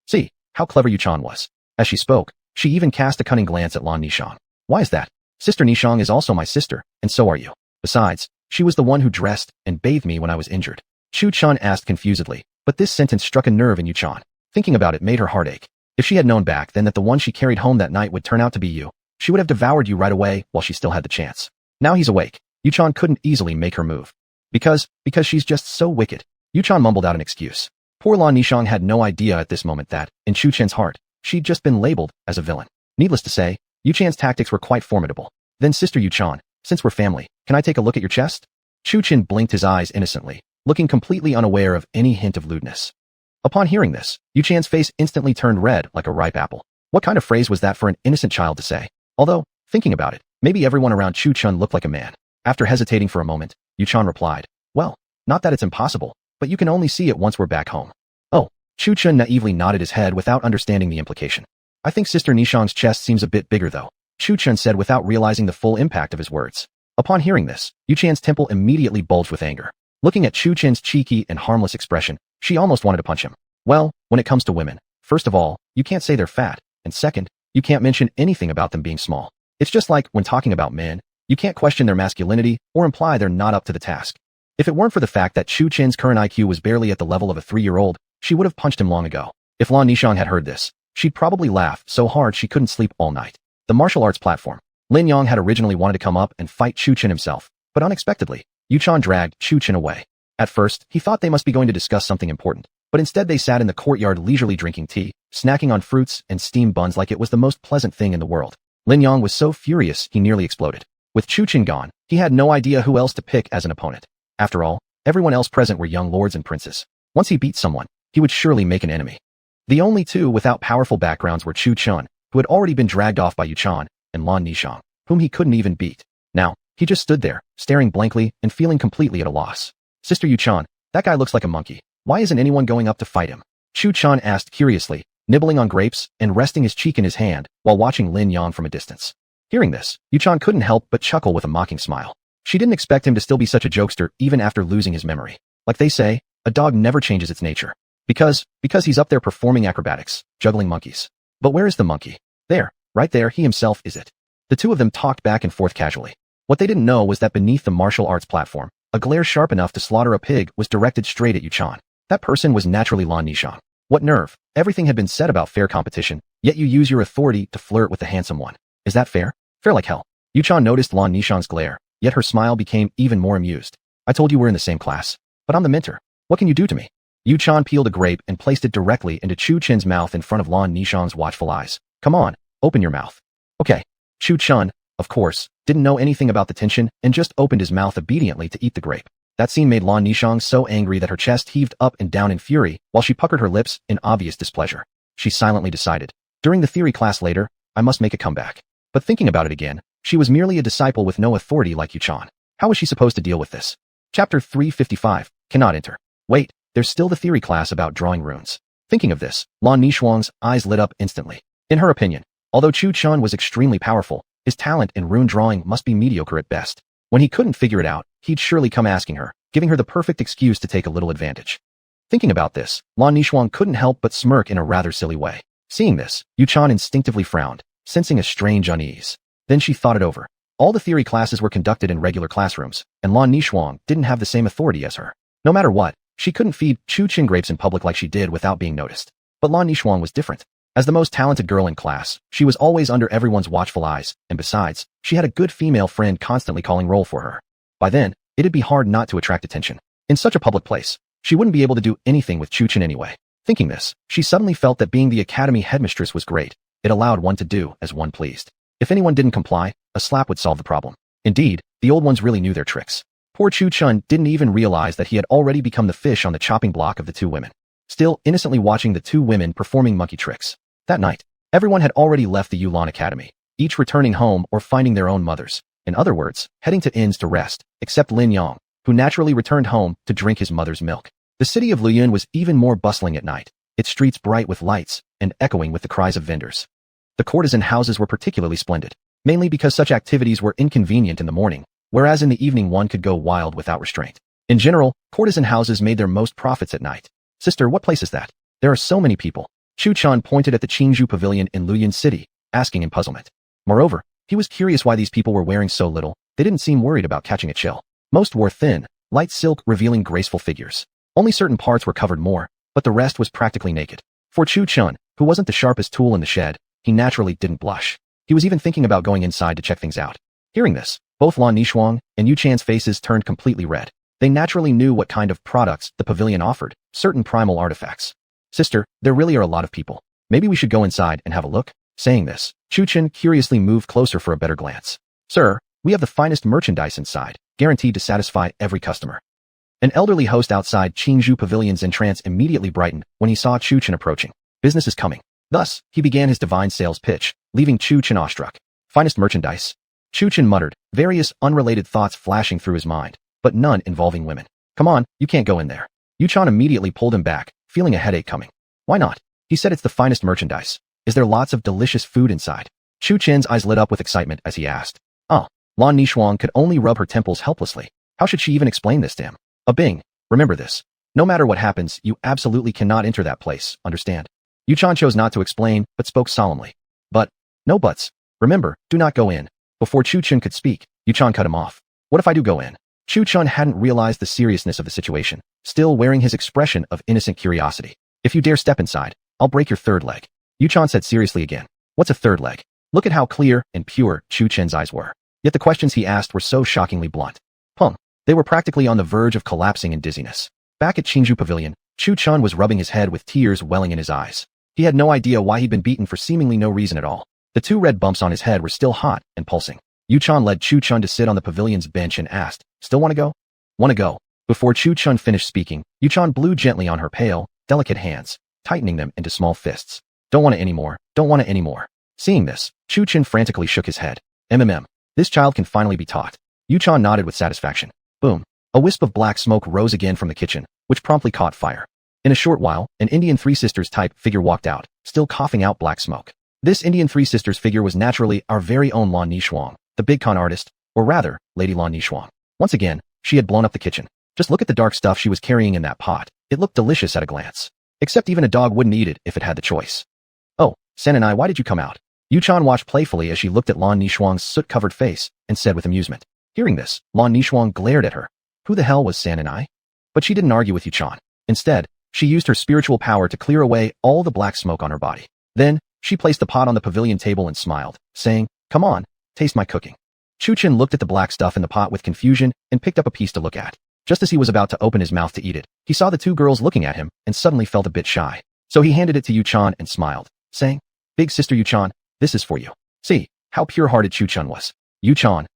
See, how clever Yuchan was. As she spoke, she even cast a cunning glance at Lan Nishang. Why is that? Sister Nishang is also my sister, and so are you. Besides, she was the one who dressed and bathed me when I was injured. Chu Chen asked confusedly, but this sentence struck a nerve in Yuchan. Thinking about it made her heart ache. If she had known back then that the one she carried home that night would turn out to be you, she would have devoured you right away while she still had the chance. Now he's awake. Yuchan couldn't easily make her move. Because she's just so wicked. Yuchan mumbled out an excuse. Poor Lan Nishang had no idea at this moment that, in Chu Chen's heart, she'd just been labeled as a villain. Needless to say, Yuchan's tactics were quite formidable. Then Sister Yuchan, since we're family, can I take a look at your chest? Chu Chen blinked his eyes innocently, looking completely unaware of any hint of lewdness. Upon hearing this, Yuchan's face instantly turned red like a ripe apple. What kind of phrase was that for an innocent child to say? Although, thinking about it, maybe everyone around Chu Chen looked like a man. After hesitating for a moment, Yuchan replied, well, not that it's impossible, but you can only see it once we're back home. Oh, Chu Chen naively nodded his head without understanding the implication. I think Sister Nishang's chest seems a bit bigger though, Chu Chen said without realizing the full impact of his words. Upon hearing this, Yuchan's temple immediately bulged with anger. Looking at Chu Chen's cheeky and harmless expression, she almost wanted to punch him. Well, when it comes to women, first of all, you can't say they're fat, and second, you can't mention anything about them being small. It's just like when talking about men, you can't question their masculinity or imply they're not up to the task. If it weren't for the fact that Chu Chen's current IQ was barely at the level of a 3-year-old, she would have punched him long ago. If Lan Nishang had heard this, she'd probably laugh so hard she couldn't sleep all night. The martial arts platform. Lin Yang had originally wanted to come up and fight Chu Chen himself, but unexpectedly, Yuchan dragged Chu Chen away. At first, he thought they must be going to discuss something important, but instead they sat in the courtyard leisurely drinking tea, snacking on fruits and steamed buns like it was the most pleasant thing in the world. Lin Yang was so furious he nearly exploded. With Chu Chen gone, he had no idea who else to pick as an opponent. After all, everyone else present were young lords and princes. Once he beat someone, he would surely make an enemy. The only two without powerful backgrounds were Chu Chen, who had already been dragged off by Yuchan, and Lan Nishang, whom he couldn't even beat. Now, he just stood there, staring blankly and feeling completely at a loss. Sister Yuchan, that guy looks like a monkey. Why isn't anyone going up to fight him? Chu Chen asked curiously, nibbling on grapes and resting his cheek in his hand while watching Lin Yang from a distance. Hearing this, Yuchan couldn't help but chuckle with a mocking smile. She didn't expect him to still be such a jokester even after losing his memory. Like they say, a dog never changes its nature. Because he's up there performing acrobatics, juggling monkeys. But where is the monkey? There, right there, he himself is it. The two of them talked back and forth casually. What they didn't know was that beneath the martial arts platform, a glare sharp enough to slaughter a pig was directed straight at Yuchan. That person was naturally Lan Nishang. What nerve! Everything had been said about fair competition, yet you use your authority to flirt with the handsome one. Is that fair? Fair like hell. Yuchan noticed Lan Nishang's glare, yet her smile became even more amused. I told you we're in the same class. But I'm the mentor. What can you do to me? Yuchan peeled a grape and placed it directly into Chu Chen's mouth in front of Lan Nishang's watchful eyes. Come on, open your mouth. Okay. Chu Chen, of course, didn't know anything about the tension and just opened his mouth obediently to eat the grape. That scene made Lan Nishang so angry that her chest heaved up and down in fury while she puckered her lips in obvious displeasure. She silently decided, during the theory class later, I must make a comeback. But thinking about it again, she was merely a disciple with no authority like Yuchan. How was she supposed to deal with this? Chapter 355, cannot enter. Wait, there's still the theory class about drawing runes. Thinking of this, Lan Nishang's eyes lit up instantly. In her opinion, although Chu Chen was extremely powerful, his talent in rune drawing must be mediocre at best. When he couldn't figure it out, he'd surely come asking her, giving her the perfect excuse to take a little advantage. Thinking about this, Lan Nishuang couldn't help but smirk in a rather silly way. Seeing this, Yuchan instinctively frowned, sensing a strange unease. Then she thought it over. All the theory classes were conducted in regular classrooms, and Lan Nishuang didn't have the same authority as her. No matter what, she couldn't feed Chu Qin grapes in public like she did without being noticed. But Lan Nishuang was different. As the most talented girl in class, she was always under everyone's watchful eyes, and besides, she had a good female friend constantly calling roll for her. By then, it'd be hard not to attract attention. In such a public place, she wouldn't be able to do anything with Chu Qin anyway. Thinking this, she suddenly felt that being the academy headmistress was great. It allowed one to do as one pleased. If anyone didn't comply, a slap would solve the problem. Indeed, the old ones really knew their tricks. Poor Chu Qin didn't even realize that he had already become the fish on the chopping block of the two women, still innocently watching the two women performing monkey tricks. That night, everyone had already left the Yulan Academy, each returning home or finding their own mothers. In other words, heading to inns to rest, except Lin Yang, who naturally returned home to drink his mother's milk. The city of Luyun was even more bustling at night, its streets bright with lights and echoing with the cries of vendors. The courtesan houses were particularly splendid, mainly because such activities were inconvenient in the morning, whereas in the evening one could go wild without restraint. In general, courtesan houses made their most profits at night. Sister, what place is that? There are so many people. Chu Chan pointed at the Qingzhou Pavilion in Luyun City, asking in puzzlement. Moreover, he was curious why these people were wearing so little. They didn't seem worried about catching a chill. Most wore thin, light silk revealing graceful figures. Only certain parts were covered more, but the rest was practically naked. For Chu Chun, who wasn't the sharpest tool in the shed, he naturally didn't blush. He was even thinking about going inside to check things out. Hearing this, both Lan Nishuang and Yu Chan's faces turned completely red. They naturally knew what kind of products the pavilion offered, certain primal artifacts. Sister, there really are a lot of people. Maybe we should go inside and have a look? Saying this, Chu Chen curiously moved closer for a better glance. Sir, we have the finest merchandise inside, guaranteed to satisfy every customer. An elderly host outside Qingzhou Pavilion's entrance immediately brightened when he saw Chu Chen approaching. Business is coming. Thus, he began his divine sales pitch, leaving Chu Chen awestruck. Finest merchandise? Chu Chen muttered, various unrelated thoughts flashing through his mind, but none involving women. Come on, you can't go in there. Yu Chan immediately pulled him back, feeling a headache coming. Why not? He said it's the finest merchandise. Is there lots of delicious food inside? Chu Chen's eyes lit up with excitement as he asked. Oh, Lan Nishuang could only rub her temples helplessly. How should she even explain this to him? A Bing, remember this. No matter what happens, you absolutely cannot enter that place, understand? Yu Chan chose not to explain, but spoke solemnly. But, no buts. Remember, do not go in. Before Chu Chen could speak, Yu Chan cut him off. What if I do go in? Chu Chen hadn't realized the seriousness of the situation, still wearing his expression of innocent curiosity. If you dare step inside, I'll break your third leg. Yu Chan said seriously again. What's a third leg? Look at how clear and pure Chu Chen's eyes were. Yet the questions he asked were so shockingly blunt. They were practically on the verge of collapsing in dizziness. Back at Qingzhou Pavilion, Chu Chen was rubbing his head with tears welling in his eyes. He had no idea why he'd been beaten for seemingly no reason at all. The two red bumps on his head were still hot and pulsing. Yu Chan led Chu Chen to sit on the pavilion's bench and asked, Still want to go? Want to go? Before Chu Chen finished speaking, Yu Chan blew gently on her pale, delicate hands, tightening them into small fists. Don't want it anymore. Don't want it anymore. Seeing this, Chu Chen frantically shook his head. This child can finally be taught. Yu Chan nodded with satisfaction. Boom. A wisp of black smoke rose again from the kitchen, which promptly caught fire. In a short while, an Indian Three Sisters type figure walked out, still coughing out black smoke. This Indian Three Sisters figure was naturally our very own Lan Nishuang, the big con artist, or rather, Lady Lan Nishuang. Once again, she had blown up the kitchen. Just look at the dark stuff she was carrying in that pot. It looked delicious at a glance. Except even a dog wouldn't eat it if it had the choice. Oh, Sananai, why did you come out? Yu Chan watched playfully as she looked at Lan Nishuang's soot-covered face and said with amusement. Hearing this, Lan Nishuang glared at her. Who the hell was Sananai? But she didn't argue with Yu Chan. Instead, she used her spiritual power to clear away all the black smoke on her body. Then, she placed the pot on the pavilion table and smiled, saying, Come on, taste my cooking. Chu Chen looked at the black stuff in the pot with confusion and picked up a piece to look at. Just as he was about to open his mouth to eat it, he saw the two girls looking at him and suddenly felt a bit shy. So he handed it to Yu Chan and smiled, saying, Big sister Yu Chan, this is for you. See, how pure-hearted Chu Chan was. Yu Chan.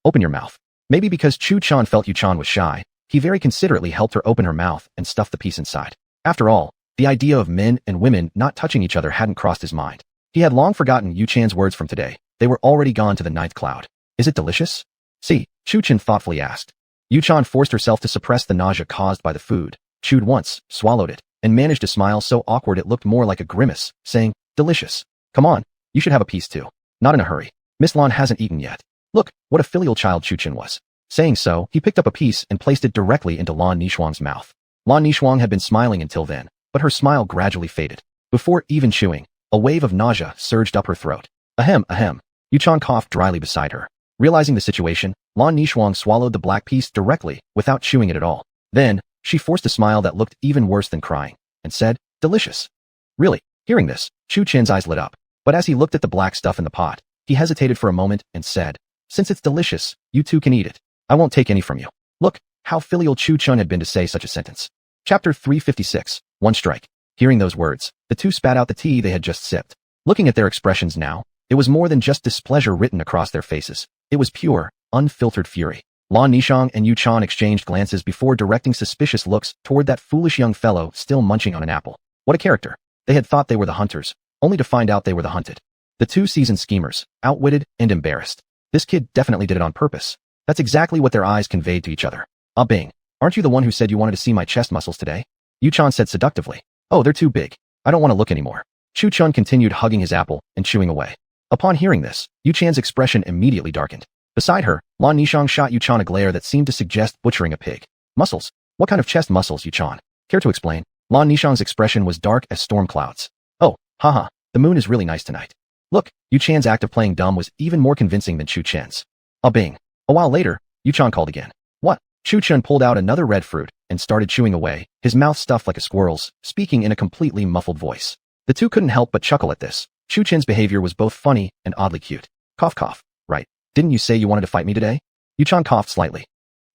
Open your mouth. Maybe because Chu Chan felt Yu Chan was shy, he very considerately helped her open her mouth and stuff the piece inside. After all, the idea of men and women not touching each other hadn't crossed his mind. He had long forgotten Yu Chan's words from today. They were already gone to the ninth cloud. Is it delicious? See, Chu Chen thoughtfully asked. Yu Chan forced herself to suppress the nausea caused by the food, chewed once, swallowed it, and managed a smile so awkward it looked more like a grimace, saying, Delicious. Come on, you should have a piece too. Not in a hurry. Miss Lan hasn't eaten yet. Look, what a filial child Chu Chen was. Saying so, he picked up a piece and placed it directly into Lan Nishuang's mouth. Lan Nishuang had been smiling until then, but her smile gradually faded. Before even chewing, a wave of nausea surged up her throat. Ahem, ahem. Yuchan coughed dryly beside her. Realizing the situation, Lan Nishuang swallowed the black piece directly, without chewing it at all. Then, she forced a smile that looked even worse than crying, and said, "Delicious." Really? Hearing this, Chu Chen's eyes lit up. But as he looked at the black stuff in the pot, he hesitated for a moment and said, "Since it's delicious, you two can eat it. I won't take any from you." Look, how filial Chu Chun had been to say such a sentence. Chapter 356, One Strike. Hearing those words, the two spat out the tea they had just sipped. Looking at their expressions now, it was more than just displeasure written across their faces. It was pure, unfiltered fury. Lan Nishang and Yu Chan exchanged glances before directing suspicious looks toward that foolish young fellow still munching on an apple. What a character. They had thought they were the hunters, only to find out they were the hunted. The two seasoned schemers, outwitted and embarrassed. This kid definitely did it on purpose. That's exactly what their eyes conveyed to each other. "Ah Bing, aren't you the one who said you wanted to see my chest muscles today?" Yu Chan said seductively. "Oh, they're too big. I don't want to look anymore." Chu Chun continued hugging his apple and chewing away. Upon hearing this, Yu Chan's expression immediately darkened. Beside her, Lan Nishang shot Yu Chan a glare that seemed to suggest butchering a pig. "Muscles? What kind of chest muscles, Yu Chan? Care to explain?" Lan Nishang's expression was dark as storm clouds. "Oh, haha, the moon is really nice tonight." Look, Yu Chan's act of playing dumb was even more convincing than Chu Chen's. "Ah Bing." A while later, Yu Chan called again. "What?" Chu Chen pulled out another red fruit and started chewing away, his mouth stuffed like a squirrel's, speaking in a completely muffled voice. The two couldn't help but chuckle at this. Chu Chen's behavior was both funny and oddly cute. Cough cough. "Right. Didn't you say you wanted to fight me today?" Yu Chan coughed slightly.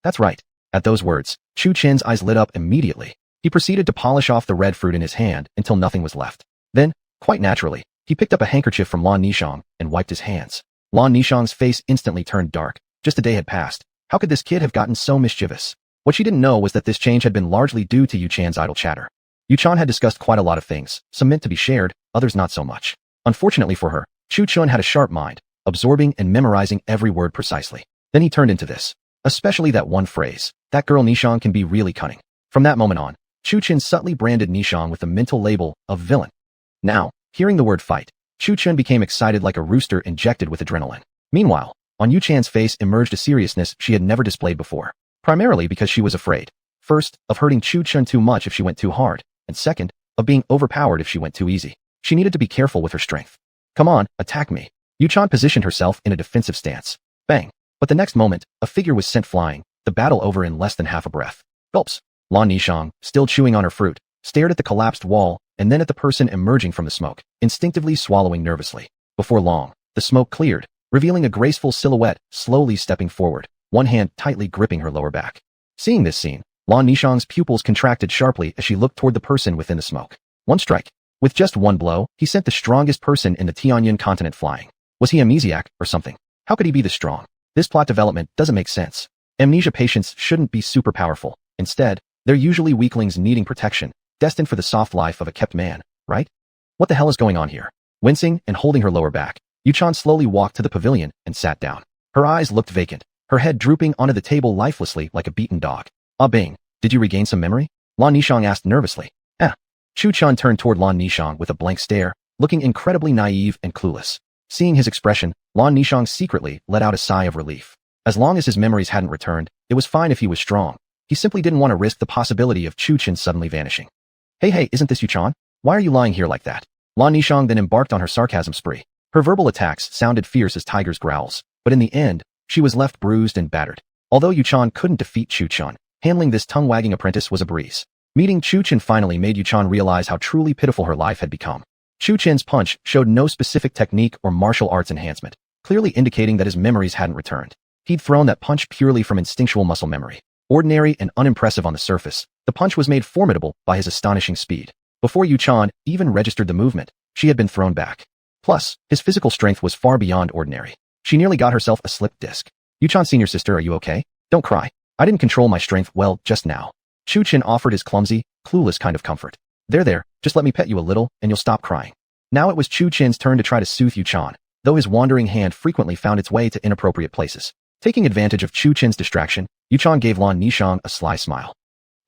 "That's right." At those words, Chu Chen's eyes lit up immediately. He proceeded to polish off the red fruit in his hand until nothing was left. Then, quite naturally, he picked up a handkerchief from Lan Nishang and wiped his hands. Lan Nishang's face instantly turned dark. Just a day had passed. How could this kid have gotten so mischievous? What she didn't know was that this change had been largely due to Yu Chan's idle chatter. Yu Chan had discussed quite a lot of things, some meant to be shared, others not so much. Unfortunately for her, Chu Chun had a sharp mind, absorbing and memorizing every word precisely. Then he turned into this. Especially that one phrase, "That girl Nishang can be really cunning." From that moment on, Chu Chun subtly branded Nishang with the mental label of villain. Now, hearing the word fight, Chu Chun became excited like a rooster injected with adrenaline. Meanwhile, on Yu Chan's face emerged a seriousness she had never displayed before. Primarily because she was afraid. First, of hurting Chu Chun too much if she went too hard, and second, of being overpowered if she went too easy. She needed to be careful with her strength. "Come on, attack me." Yu Chan positioned herself in a defensive stance. Bang. But the next moment, a figure was sent flying, the battle over in less than half a breath. Gulps. Lan Nishang, still chewing on her fruit, stared at the collapsed wall and then at the person emerging from the smoke, instinctively swallowing nervously. Before long, the smoke cleared, revealing a graceful silhouette slowly stepping forward, one hand tightly gripping her lower back. Seeing this scene, Lan Nishang's pupils contracted sharply as she looked toward the person within the smoke. One strike. With just one blow, he sent the strongest person in the Tianyan continent flying. Was he amnesiac or something? How could he be this strong? This plot development doesn't make sense. Amnesia patients shouldn't be super powerful. Instead, they're usually weaklings needing protection, destined for the soft life of a kept man, right? What the hell is going on here? Wincing and holding her lower back, Yu Chan slowly walked to the pavilion and sat down. Her eyes looked vacant, her head drooping onto the table lifelessly like a beaten dog. "Ah Bing, did you regain some memory?" Lan Nishang asked nervously. Chu Chan turned toward Lan Nishang with a blank stare, looking incredibly naive and clueless. Seeing his expression, Lan Nishang secretly let out a sigh of relief. As long as his memories hadn't returned, it was fine if he was strong. He simply didn't want to risk the possibility of Chu Chin suddenly vanishing. Hey, isn't this Yu Chan? Why are you lying here like that?" Lan Nishang then embarked on her sarcasm spree. Her verbal attacks sounded fierce as tigers' growls, but in the end, she was left bruised and battered. Although Yu Chan couldn't defeat Chu Chan, handling this tongue-wagging apprentice was a breeze. Meeting Chu Chin finally made Yu Chan realize how truly pitiful her life had become. Chu Chin's punch showed no specific technique or martial arts enhancement, clearly indicating that his memories hadn't returned. He'd thrown that punch purely from instinctual muscle memory. Ordinary and unimpressive on the surface, the punch was made formidable by his astonishing speed. Before Yu Chan even registered the movement, she had been thrown back. Plus, his physical strength was far beyond ordinary. She nearly got herself a slip disc. "Yu Chan senior sister, are you okay? Don't cry. I didn't control my strength well just now." Chu Chin offered his clumsy, clueless kind of comfort. There, just let me pet you a little and you'll stop crying." Now it was Chu Chin's turn to try to soothe Yu Chan, though his wandering hand frequently found its way to inappropriate places. Taking advantage of Chu Chin's distraction, Yu Chan gave Lan Nishang a sly smile.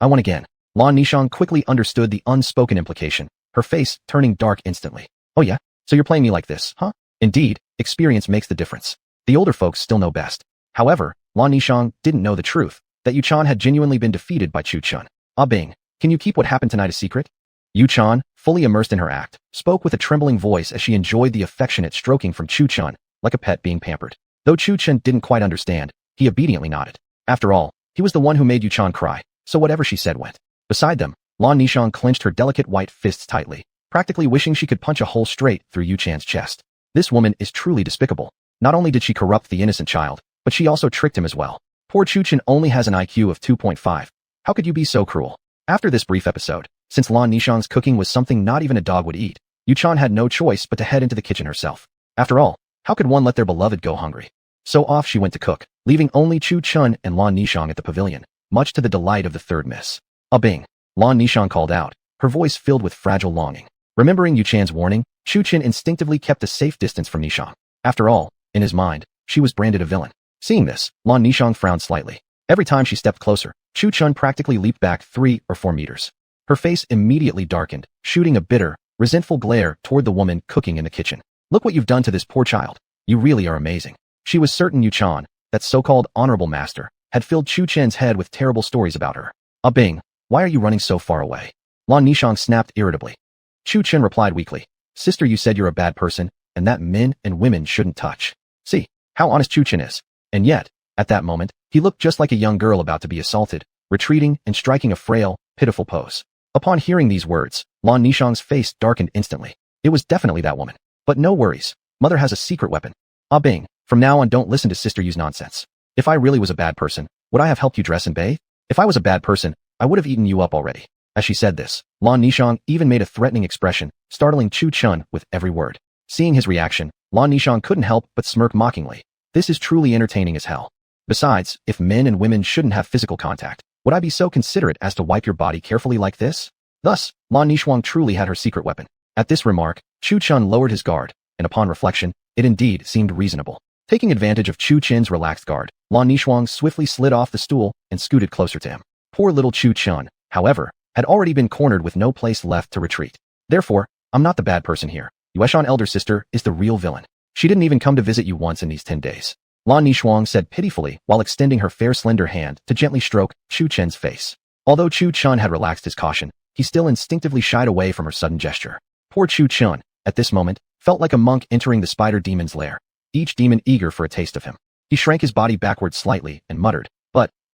"I won again." Lan Nishang quickly understood the unspoken implication, her face turning dark instantly. "Oh yeah? So you're playing me like this, huh?" Indeed, experience makes the difference. The older folks still know best. However, Lan Nishang didn't know the truth, that Yu Chan had genuinely been defeated by Chu Chun. Ah Bing, can you keep what happened tonight a secret? Yu Chan, fully immersed in her act, spoke with a trembling voice as she enjoyed the affectionate stroking from Chu Chun, like a pet being pampered. Though Chu Chun didn't quite understand, he obediently nodded. After all, he was the one who made Yu Chan cry, so whatever she said went. Beside them, Lan Nishang clenched her delicate white fists tightly, practically wishing she could punch a hole straight through Yu Chan's chest. This woman is truly despicable. Not only did she corrupt the innocent child, but she also tricked him as well. Poor Chu Chun only has an IQ of 2.5. How could you be so cruel? After this brief episode, since Lan Nishang's cooking was something not even a dog would eat, Yu Chan had no choice but to head into the kitchen herself. After all, how could one let their beloved go hungry? So off she went to cook, leaving only Chu Chun and Lan Nishang at the pavilion, much to the delight of the third miss. Ah Bing, Lan Nishang called out, her voice filled with fragile longing. Remembering Yu Chan's warning, Chu Chun instinctively kept a safe distance from Nishang. After all, in his mind, she was branded a villain. Seeing this, Lan Nishang frowned slightly. Every time she stepped closer, Chu Chun practically leaped back 3 or 4 meters. Her face immediately darkened, shooting a bitter, resentful glare toward the woman cooking in the kitchen. Look what you've done to this poor child. You really are amazing. She was certain Yu Chan, that so-called honorable master, had filled Chu Chen's head with terrible stories about her. Ah Bing, why are you running so far away? Lan Nishang snapped irritably. Chu Chen replied weakly. Sister, you said you're a bad person, and that men and women shouldn't touch. See, how honest Chu Chen is. And yet, at that moment, he looked just like a young girl about to be assaulted, retreating and striking a frail, pitiful pose. Upon hearing these words, Lan Nishang's face darkened instantly. It was definitely that woman. But no worries. Mother has a secret weapon. Ah Bing, from now on don't listen to Sister Yu's nonsense. If I really was a bad person, would I have helped you dress and bathe? If I was a bad person, I would have eaten you up already. As she said this, Lan Nishang even made a threatening expression, startling Chu Chun with every word. Seeing his reaction, Lan Nishang couldn't help but smirk mockingly. This is truly entertaining as hell. Besides, if men and women shouldn't have physical contact, would I be so considerate as to wipe your body carefully like this? Thus, Lan Nishang truly had her secret weapon. At this remark, Chu Chun lowered his guard, and upon reflection, it indeed seemed reasonable. Taking advantage of Chu Chen's relaxed guard, Lan Nishang swiftly slid off the stool and scooted closer to him. Poor little Chu Chun, however, had already been cornered with no place left to retreat. Therefore, I'm not the bad person here. Yueshan elder sister is the real villain. She didn't even come to visit you once in these 10 days. Lan Nishang said pitifully while extending her fair slender hand to gently stroke Chu Chen's face. Although Chu Chun had relaxed his caution, he still instinctively shied away from her sudden gesture. Poor Chu Chun, at this moment, felt like a monk entering the spider demon's lair, each demon eager for a taste of him. He shrank his body backward slightly and muttered,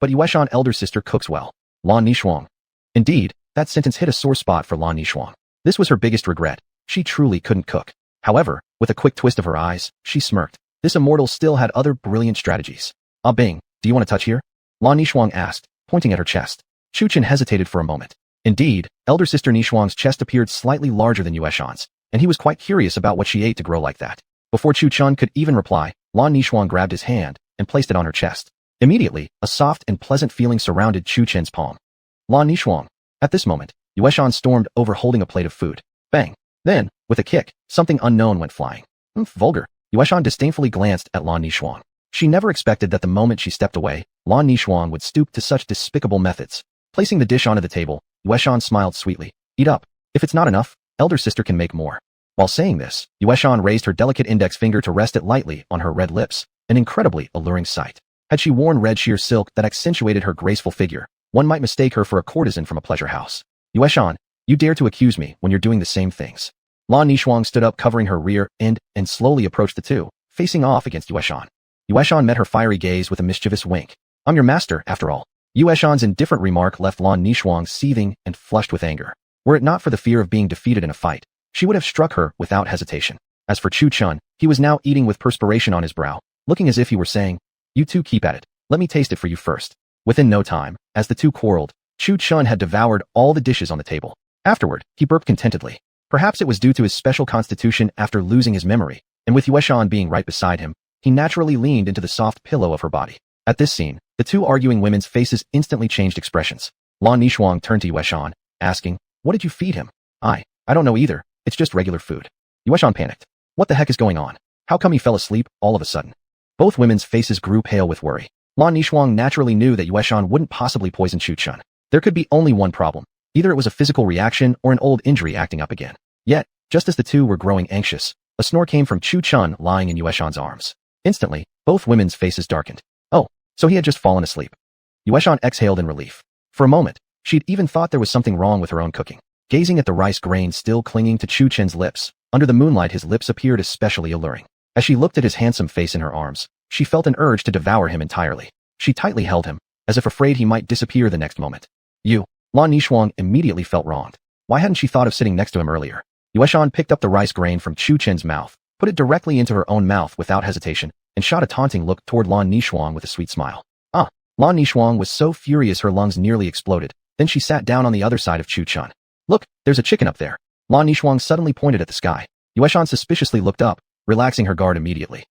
But Yueshan elder sister cooks well. Lan Nishang. Indeed, that sentence hit a sore spot for Lan Nishang. This was her biggest regret. She truly couldn't cook. However, with a quick twist of her eyes, she smirked. This immortal still had other brilliant strategies. Ah Bing, do you want to touch here? Lan Nishang asked, pointing at her chest. Chu Chen hesitated for a moment. Indeed, elder sister Nishwang's chest appeared slightly larger than Yueshan's, and he was quite curious about what she ate to grow like that. Before Chu Chun could even reply, Lan Nishang grabbed his hand and placed it on her chest. Immediately, a soft and pleasant feeling surrounded Chu Chen's palm. Lan Nishang. At this moment, Yueshan stormed over holding a plate of food. Bang. Then, with a kick, something unknown went flying. Vulgar. Yueshan disdainfully glanced at Lan Nishang. She never expected that the moment she stepped away, Lan Nishang would stoop to such despicable methods. Placing the dish onto the table, Yueshan smiled sweetly. Eat up. If it's not enough, elder sister can make more. While saying this, Yueshan raised her delicate index finger to rest it lightly on her red lips, an incredibly alluring sight. Had she worn red sheer silk that accentuated her graceful figure, one might mistake her for a courtesan from a pleasure house. Yueshan, you dare to accuse me when you're doing the same things. Lan Nishang stood up covering her rear end and slowly approached the two, facing off against Yueshan. Yueshan met her fiery gaze with a mischievous wink. I'm your master, after all. Yueshan's indifferent remark left Lan Nishang seething and flushed with anger. Were it not for the fear of being defeated in a fight, she would have struck her without hesitation. As for Chu Chun, he was now eating with perspiration on his brow, looking as if he were saying, You two keep at it. Let me taste it for you first. Within no time, as the two quarreled, Chu Chun had devoured all the dishes on the table. Afterward, he burped contentedly. Perhaps it was due to his special constitution after losing his memory, and with Yueshan being right beside him, he naturally leaned into the soft pillow of her body. At this scene, the two arguing women's faces instantly changed expressions. Lan Nishang turned to Yueshan, asking, What did you feed him? I don't know either. It's just regular food. Yueshan panicked. What the heck is going on? How come he fell asleep all of a sudden? Both women's faces grew pale with worry. Lan Nishang naturally knew that Yueshan wouldn't possibly poison Chu Chun. There could be only one problem. Either it was a physical reaction or an old injury acting up again. Yet, just as the two were growing anxious, a snore came from Chu Chun lying in Yueshan's arms. Instantly, both women's faces darkened. Oh, So he had just fallen asleep. Yueshan exhaled in relief. For a moment, she'd even thought there was something wrong with her own cooking. Gazing at the rice grain still clinging to Chu Chen's lips, under the moonlight his lips appeared especially alluring. As she looked at his handsome face in her arms, she felt an urge to devour him entirely. She tightly held him, as if afraid he might disappear the next moment. Lan Nishuang immediately felt wronged. Why hadn't she thought of sitting next to him earlier? Yueshan picked up the rice grain from Chu Chen's mouth, put it directly into her own mouth without hesitation, and shot a taunting look toward Lan Nishuang with a sweet smile. Lan Nishuang was so furious her lungs nearly exploded. Then she sat down on the other side of Chu Chen. Look, there's a chicken up there. Lan Nishuang suddenly pointed at the sky. Yueshan suspiciously looked up, relaxing her guard immediately.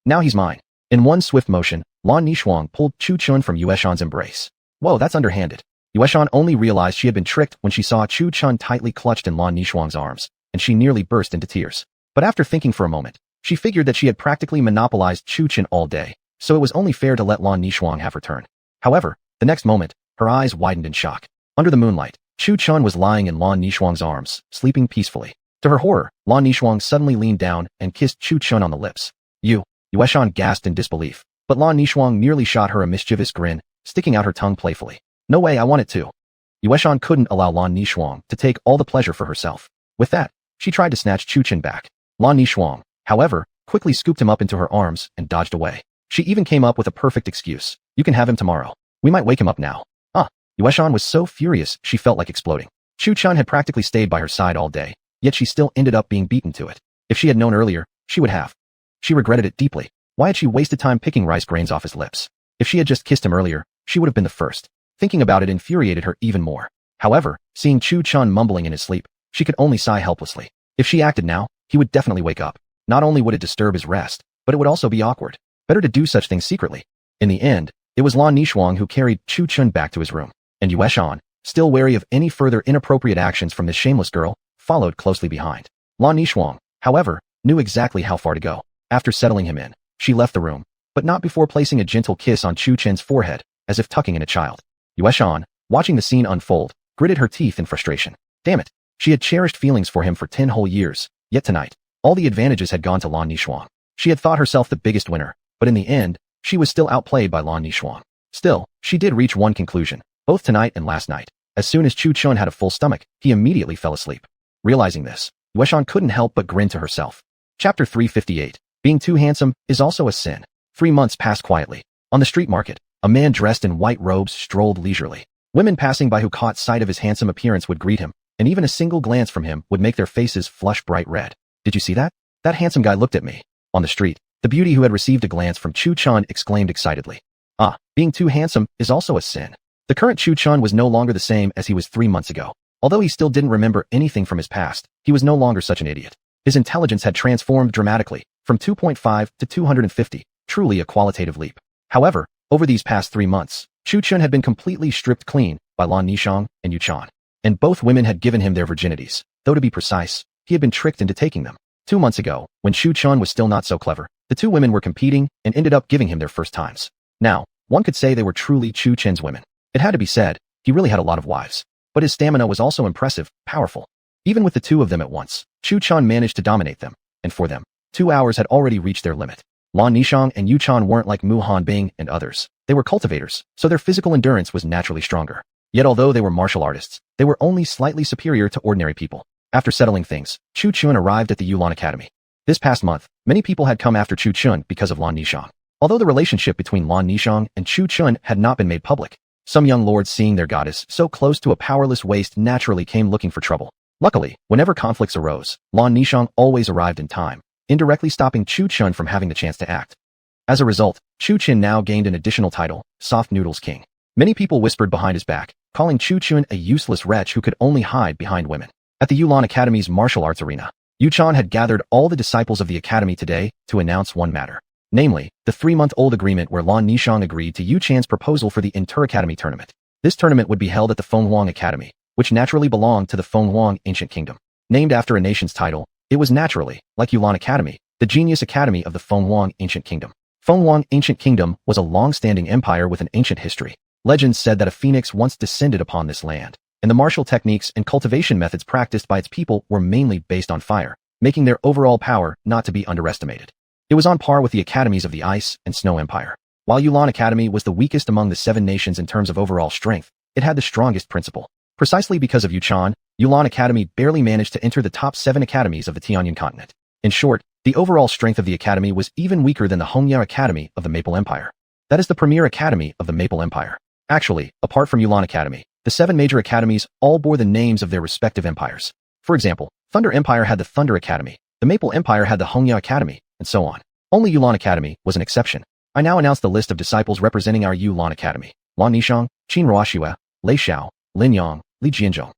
Now he's mine. In one swift motion, Lan Nishuang pulled Chu Chen from Yueshan's embrace. Whoa, that's underhanded. Yueshan only realized she had been tricked when she saw Chu Chen tightly clutched in Lan Nishuang's arms, and she nearly burst into tears. But after thinking for a moment, she figured that she had practically monopolized Chu Chen all day, so it was only fair to let Lan Nishuang have her turn. However, the next moment, her eyes widened in shock. Under the moonlight, Chu Chen was lying in Lan Nishuang's arms, sleeping peacefully. To her horror, Lan Nishuang suddenly leaned down and kissed Chu Chen on the lips. Yueshan gasped in disbelief, but Lan Nishuang merely shot her a mischievous grin, sticking out her tongue playfully. No way, I want it to. Yueshan couldn't allow Lan Nishuang to take all the pleasure for herself. With that, she tried to snatch Chu Chen back. Lan Nishuang, however, quickly scooped him up into her arms and dodged away. She even came up with a perfect excuse. You can have him tomorrow. We might wake him up now. Yueshan was so furious she felt like exploding. Chu Chen had practically stayed by her side all day, yet she still ended up being beaten to it. If she had known earlier, she would have. She regretted it deeply. Why had she wasted time picking rice grains off his lips? If she had just kissed him earlier, she would have been the first. Thinking about it infuriated her even more. However, seeing Chu Chen mumbling in his sleep, she could only sigh helplessly. If she acted now, he would definitely wake up. Not only would it disturb his rest, but it would also be awkward. Better to do such things secretly. In the end, it was Lan Nishuang who carried Chu Chen back to his room, and Yueshan, still wary of any further inappropriate actions from this shameless girl, followed closely behind. Lan Nishuang, however, knew exactly how far to go. After settling him in, she left the room, but not before placing a gentle kiss on Chu Chen's forehead, as if tucking in a child. Yueshan, watching the scene unfold, gritted her teeth in frustration. Damn it, she had cherished feelings for him for 10 whole years, yet tonight, all the advantages had gone to Lan Nishuang. She had thought herself the biggest winner, but in the end, she was still outplayed by Lan Nishuang. Still, she did reach one conclusion, both tonight and last night. As soon as Chu Chen had a full stomach, he immediately fell asleep. Realizing this, Yueshan couldn't help but grin to herself. Chapter 358. Being too handsome is also a sin. 3 months passed quietly. On the street market, a man dressed in white robes strolled leisurely. Women passing by who caught sight of his handsome appearance would greet him, and even a single glance from him would make their faces flush bright red. Did you see that? That handsome guy looked at me. On the street, the beauty who had received a glance from Chu Chen exclaimed excitedly. Being too handsome is also a sin. The current Chu Chen was no longer the same as he was 3 months ago. Although he still didn't remember anything from his past, he was no longer such an idiot. His intelligence had transformed dramatically, from 2.5 to 250, truly a qualitative leap. However, over these past 3 months, Chu Chen had been completely stripped clean by Lan Nishuang and Yu Chan, and both women had given him their virginities, though to be precise, he had been tricked into taking them. 2 months ago, when Chu Chen was still not so clever, the two women were competing and ended up giving him their first times. Now, one could say they were truly Chu Chen's women. It had to be said, he really had a lot of wives. But his stamina was also impressive, powerful. Even with the two of them at once, Chu Chen managed to dominate them, and for them, 2 hours had already reached their limit. Lan Nishuang and Yu Chan weren't like Mu Hanbing and others. They were cultivators, so their physical endurance was naturally stronger. Yet although they were martial artists, they were only slightly superior to ordinary people. After settling things, Chu Chen arrived at the Yulan Academy. This past month, many people had come after Chu Chen because of Lan Nishuang. Although the relationship between Lan Nishuang and Chu Chen had not been made public, some young lords seeing their goddess so close to a powerless waste naturally came looking for trouble. Luckily, whenever conflicts arose, Lan Nishuang always arrived in time, indirectly stopping Chu Chen from having the chance to act. As a result, Chu Chen now gained an additional title, Soft Noodles King. Many people whispered behind his back, calling Chu Chen a useless wretch who could only hide behind women. At the Yulan Academy's martial arts arena, Yu Chan had gathered all the disciples of the academy today to announce one matter. Namely, the 3-month-old agreement where Lan Nishuang agreed to Yu Chan's proposal for the Inter-Academy tournament. This tournament would be held at the Fenghuang Academy, which naturally belonged to the Fenghuang Ancient Kingdom. Named after a nation's title, it was naturally, like Yulan Academy, the genius academy of the Fenghuang Ancient Kingdom. Fenghuang Ancient Kingdom was a long-standing empire with an ancient history. Legends said that a phoenix once descended upon this land, and the martial techniques and cultivation methods practiced by its people were mainly based on fire, making their overall power not to be underestimated. It was on par with the academies of the Ice and Snow Empire. While Yulan Academy was the weakest among the 7 nations in terms of overall strength, it had the strongest principle. Precisely because of Yuchan, Yulan Academy barely managed to enter the top 7 academies of the Tianyan continent. In short, the overall strength of the academy was even weaker than the Hongya Academy of the Maple Empire. That is the premier academy of the Maple Empire. Actually, apart from Yulan Academy, the 7 major academies all bore the names of their respective empires. For example, Thunder Empire had the Thunder Academy, the Maple Empire had the Hongya Academy, and so on. Only Yulan Academy was an exception. I now announce the list of disciples representing our Yulan Academy. Lan Nishang, Qin Ruoxue, Lei Xiao, Lin Yang, Li Jianzhong.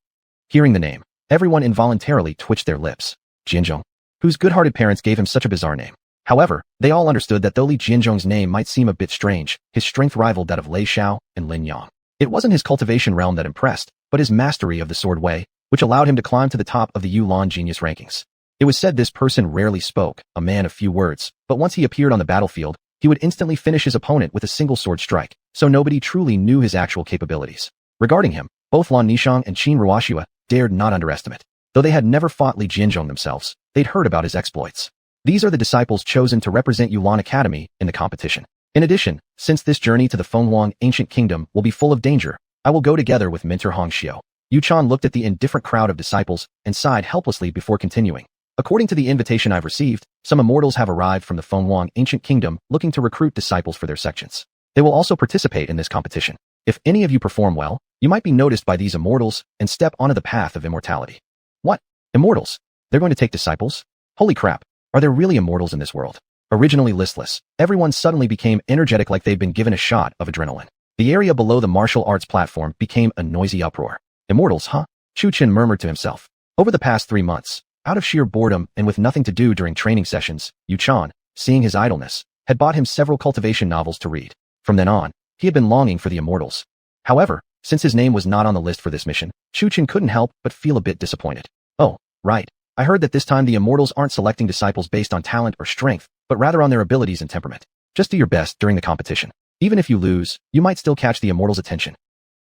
Hearing the name, everyone involuntarily twitched their lips. Jianzhong, whose good-hearted parents gave him such a bizarre name. However, they all understood that though Li Jianzhong's name might seem a bit strange, his strength rivaled that of Lei Xiao and Lin Yang. It wasn't his cultivation realm that impressed, but his mastery of the sword way, which allowed him to climb to the top of the Yulan genius rankings. It was said this person rarely spoke, a man of few words, but once he appeared on the battlefield, he would instantly finish his opponent with a single sword strike, so nobody truly knew his actual capabilities. Regarding him, both Lan Nishang and Qin Ruoxue dared not underestimate. Though they had never fought Li Jianzhong themselves, they'd heard about his exploits. These are the disciples chosen to represent Yulan Academy in the competition. In addition, since this journey to the Fenghuang ancient kingdom will be full of danger, I will go together with mentor Hong Xiu. Yuchan looked at the indifferent crowd of disciples and sighed helplessly before continuing. According to the invitation I've received, some immortals have arrived from the Fenghuang ancient kingdom looking to recruit disciples for their sections. They will also participate in this competition. If any of you perform well, you might be noticed by these immortals and step onto the path of immortality. What? Immortals? They're going to take disciples? Holy crap, are there really immortals in this world? Originally listless, everyone suddenly became energetic like they'd been given a shot of adrenaline. The area below the martial arts platform became a noisy uproar. Immortals, huh? Chu Chen murmured to himself. Over the past 3 months, out of sheer boredom and with nothing to do during training sessions, Yuchan, seeing his idleness, had bought him several cultivation novels to read. From then on, he had been longing for the immortals. However, since his name was not on the list for this mission, Chu Chen couldn't help but feel a bit disappointed. Oh, right. I heard that this time the immortals aren't selecting disciples based on talent or strength, but rather on their abilities and temperament. Just do your best during the competition. Even if you lose, you might still catch the immortals' attention.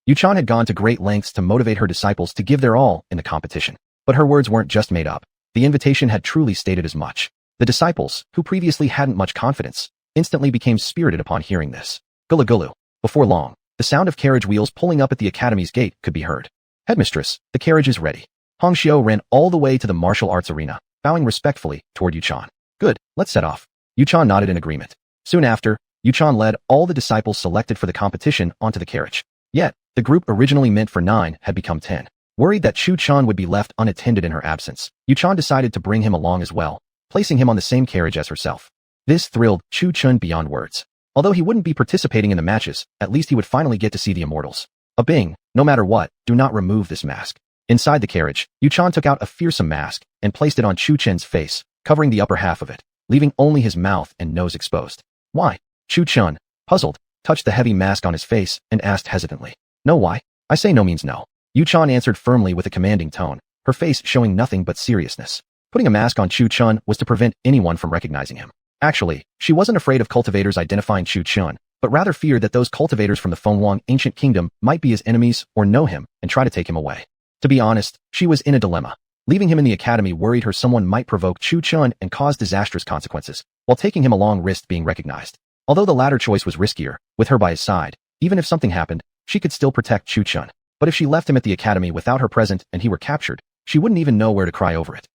Yuchan had gone to great lengths to motivate her disciples to give their all in the competition. But her words weren't just made up. The invitation had truly stated as much. The disciples, who previously hadn't much confidence, instantly became spirited upon hearing this. Gulu gulu. Before long, the sound of carriage wheels pulling up at the academy's gate could be heard. Headmistress, the carriage is ready. Hong Xiu ran all the way to the martial arts arena, bowing respectfully toward Yuchan. Good, let's set off. Yuchan nodded in agreement. Soon after, Yuchan led all the disciples selected for the competition onto the carriage. Yet, the group originally meant for 9 had become 10. Worried that Chu Chan would be left unattended in her absence, Yuchan decided to bring him along as well, placing him on the same carriage as herself. This thrilled Chu Chun beyond words. Although he wouldn't be participating in the matches, at least he would finally get to see the immortals. A Bing, no matter what, do not remove this mask. Inside the carriage, Yuchan took out a fearsome mask and placed it on Chu Chen's face, covering the upper half of it, leaving only his mouth and nose exposed. Why? Chu Chun, puzzled, touched the heavy mask on his face and asked hesitantly. No why? I say no means no. Yuchan answered firmly with a commanding tone, her face showing nothing but seriousness. Putting a mask on Chu Chun was to prevent anyone from recognizing him. Actually, she wasn't afraid of cultivators identifying Chu Chun, but rather feared that those cultivators from the Fenghuang ancient kingdom might be his enemies or know him and try to take him away. To be honest, she was in a dilemma. Leaving him in the academy worried her someone might provoke Chu Chun and cause disastrous consequences, while taking him along risked being recognized. Although the latter choice was riskier, with her by his side, even if something happened, she could still protect Chu Chun. But if she left him at the academy without her present and he were captured, she wouldn't even know where to cry over it.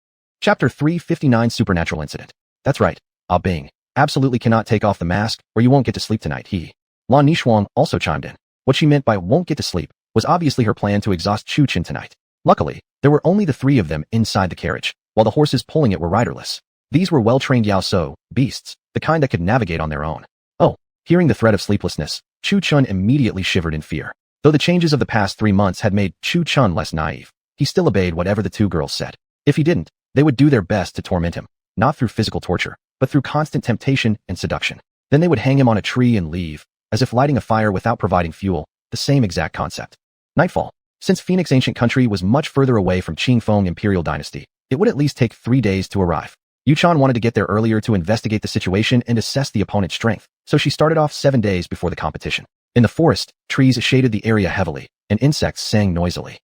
Chapter 359 Supernatural Incident. That's right, Ah Bing. Absolutely cannot take off the mask, or you won't get to sleep tonight, he. Lan Nishuang also chimed in. What she meant by won't get to sleep was obviously her plan to exhaust Chu Chin tonight. Luckily, there were only the 3 of them inside the carriage, while the horses pulling it were riderless. These were well-trained Yao So beasts, the kind that could navigate on their own. Oh, hearing the threat of sleeplessness, Chu Chun immediately shivered in fear. Though the changes of the past 3 months had made Chu Chun less naive, he still obeyed whatever the 2 girls said. If he didn't, they would do their best to torment him, not through physical torture, but through constant temptation and seduction. Then they would hang him on a tree and leave, as if lighting a fire without providing fuel, the same exact concept. Nightfall. Since Phoenix ancient country was much further away from Qingfeng imperial dynasty, it would at least take 3 days to arrive. Yuchan wanted to get there earlier to investigate the situation and assess the opponent's strength, so she started off 7 days before the competition. In the forest, trees shaded the area heavily, and insects sang noisily.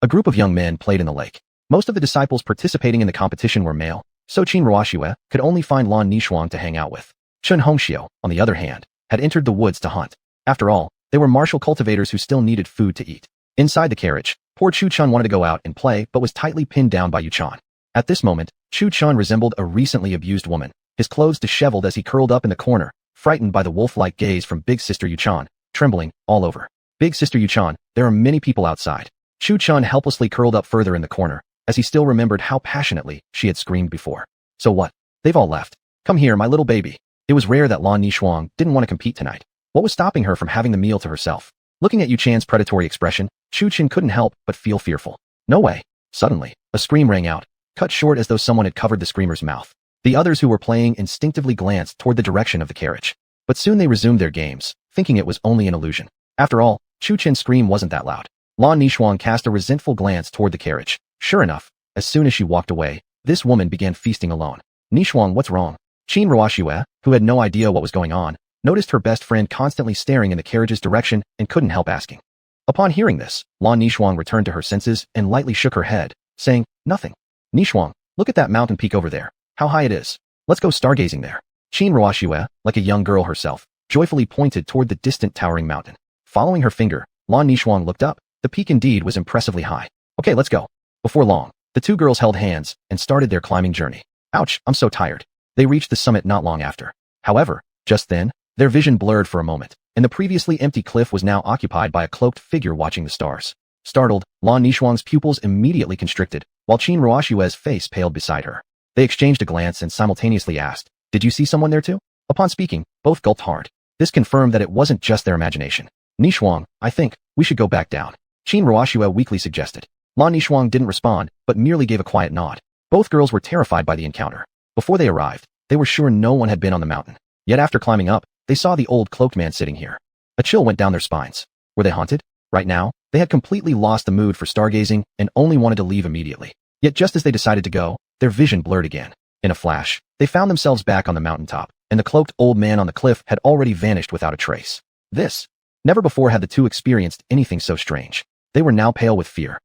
A group of young men played in the lake. Most of the disciples participating in the competition were male, so Qin Ruoxue could only find Lan Nishuang to hang out with. Chun Hongxiu, on the other hand, had entered the woods to hunt. After all, they were martial cultivators who still needed food to eat. Inside the carriage, poor Chu-chan wanted to go out and play but was tightly pinned down by Yu-chan. At this moment, Chu-chan resembled a recently abused woman, his clothes disheveled as he curled up in the corner, frightened by the wolf-like gaze from Big Sister Yu-chan, trembling all over. Big Sister Yu-chan, there are many people outside. Chu-chan helplessly curled up further in the corner, as he still remembered how passionately she had screamed before. So what? They've all left. Come here, my little baby. It was rare that Lan Nishuang didn't want to compete tonight. What was stopping her from having the meal to herself? Looking at Yu-chan's predatory expression, Chu-chan couldn't help but feel fearful. No way. Suddenly, a scream rang out, cut short as though someone had covered the screamer's mouth. The others who were playing instinctively glanced toward the direction of the carriage. But soon they resumed their games, thinking it was only an illusion. After all, Chu-chan's scream wasn't that loud. Lan Nishuang cast a resentful glance toward the carriage. Sure enough, as soon as she walked away, this woman began feasting alone. Nishuang, what's wrong? Qin Ruoxue, who had no idea what was going on, noticed her best friend constantly staring in the carriage's direction and couldn't help asking. Upon hearing this, Lan Nishuang returned to her senses and lightly shook her head, saying, nothing. Nishuang, look at that mountain peak over there. How high it is. Let's go stargazing there. Qin Ruoxue, like a young girl herself, joyfully pointed toward the distant towering mountain. Following her finger, Lan Nishuang looked up. The peak indeed was impressively high. Okay, let's go. Before long, the two girls held hands and started their climbing journey. Ouch, I'm so tired. They reached the summit not long after. However, just then, their vision blurred for a moment, and the previously empty cliff was now occupied by a cloaked figure watching the stars. Startled, Lan Nishuang's pupils immediately constricted, while Qin Ruoxue's face paled beside her. They exchanged a glance and simultaneously asked, did you see someone there too? Upon speaking, both gulped hard. This confirmed that it wasn't just their imagination. Nishuang, I think, we should go back down. Qin Ruoxue weakly suggested. Lan Nishuang didn't respond, but merely gave a quiet nod. Both girls were terrified by the encounter. Before they arrived, they were sure no one had been on the mountain. Yet after climbing up, they saw the old cloaked man sitting here. A chill went down their spines. Were they haunted? Right now, they had completely lost the mood for stargazing and only wanted to leave immediately. Yet just as they decided to go, their vision blurred again. In a flash, they found themselves back on the mountaintop, and the cloaked old man on the cliff had already vanished without a trace. Never before had the two experienced anything so strange. They were now pale with fear.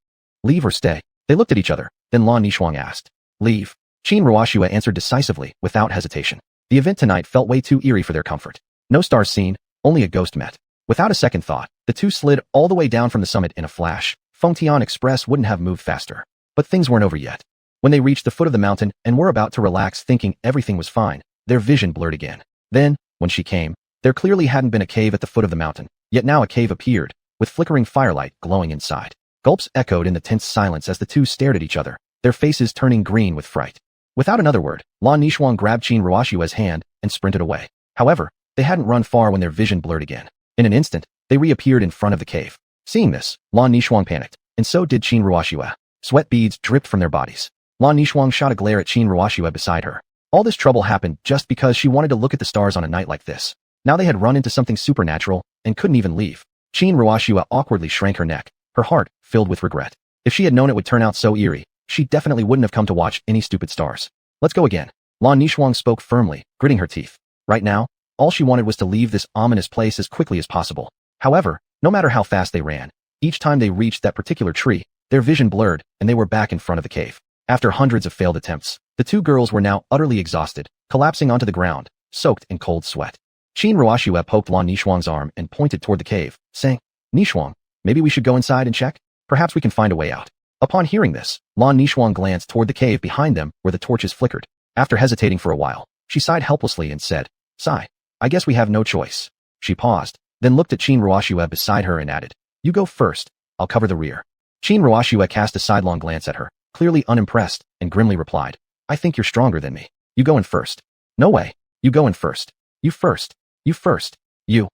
Leave or stay? They looked at each other, then Lan Nishuang asked. Leave. Qin Ruoxue answered decisively, without hesitation. The event tonight felt way too eerie for their comfort. No stars seen, only a ghost met. Without a second thought, the two slid all the way down from the summit in a flash. Fengtian Express wouldn't have moved faster. But things weren't over yet. When they reached the foot of the mountain and were about to relax thinking everything was fine, their vision blurred again. Then, when she came, there clearly hadn't been a cave at the foot of the mountain, yet now a cave appeared, with flickering firelight glowing inside. Gulps echoed in the tense silence as the two stared at each other, their faces turning green with fright. Without another word, Lan Nishuang grabbed Qin Ruoxue's hand and sprinted away. However, they hadn't run far when their vision blurred again. In an instant, they reappeared in front of the cave. Seeing this, Lan Nishuang panicked, and so did Qin Ruoxue. Sweat beads dripped from their bodies. Lan Nishuang shot a glare at Qin Ruoxue beside her. All this trouble happened just because she wanted to look at the stars on a night like this. Now they had run into something supernatural and couldn't even leave. Qin Ruoxue awkwardly shrank her neck, her heart filled with regret. If she had known it would turn out so eerie, she definitely wouldn't have come to watch any stupid stars. Let's go again. Lan Nishuang spoke firmly, gritting her teeth. Right now, all she wanted was to leave this ominous place as quickly as possible. However, no matter how fast they ran, each time they reached that particular tree, their vision blurred and they were back in front of the cave. After hundreds of failed attempts, the two girls were now utterly exhausted, collapsing onto the ground, soaked in cold sweat. Qin Ruoxue poked Lan Nishuang's arm and pointed toward the cave, saying, Nishuang, maybe we should go inside and check? Perhaps we can find a way out. Upon hearing this, Lan Nishuang glanced toward the cave behind them where the torches flickered. After hesitating for a while, she sighed helplessly and said, Sigh, I guess we have no choice. She paused, then looked at Qin Ruoxue beside her and added, You go first, I'll cover the rear. Qin Ruoxue cast a sidelong glance at her, clearly unimpressed, and grimly replied, I think you're stronger than me. You go in first. No way. You go in first. You first. You first. You.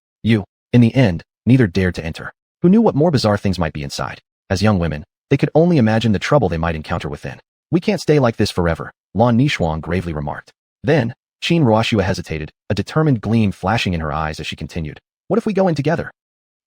In the end, neither dared to enter. Who knew what more bizarre things might be inside? As young women, they could only imagine the trouble they might encounter within. We can't stay like this forever, Lan Nishuang gravely remarked. Then, Qin Ruoxue hesitated, a determined gleam flashing in her eyes as she continued. What if we go in together?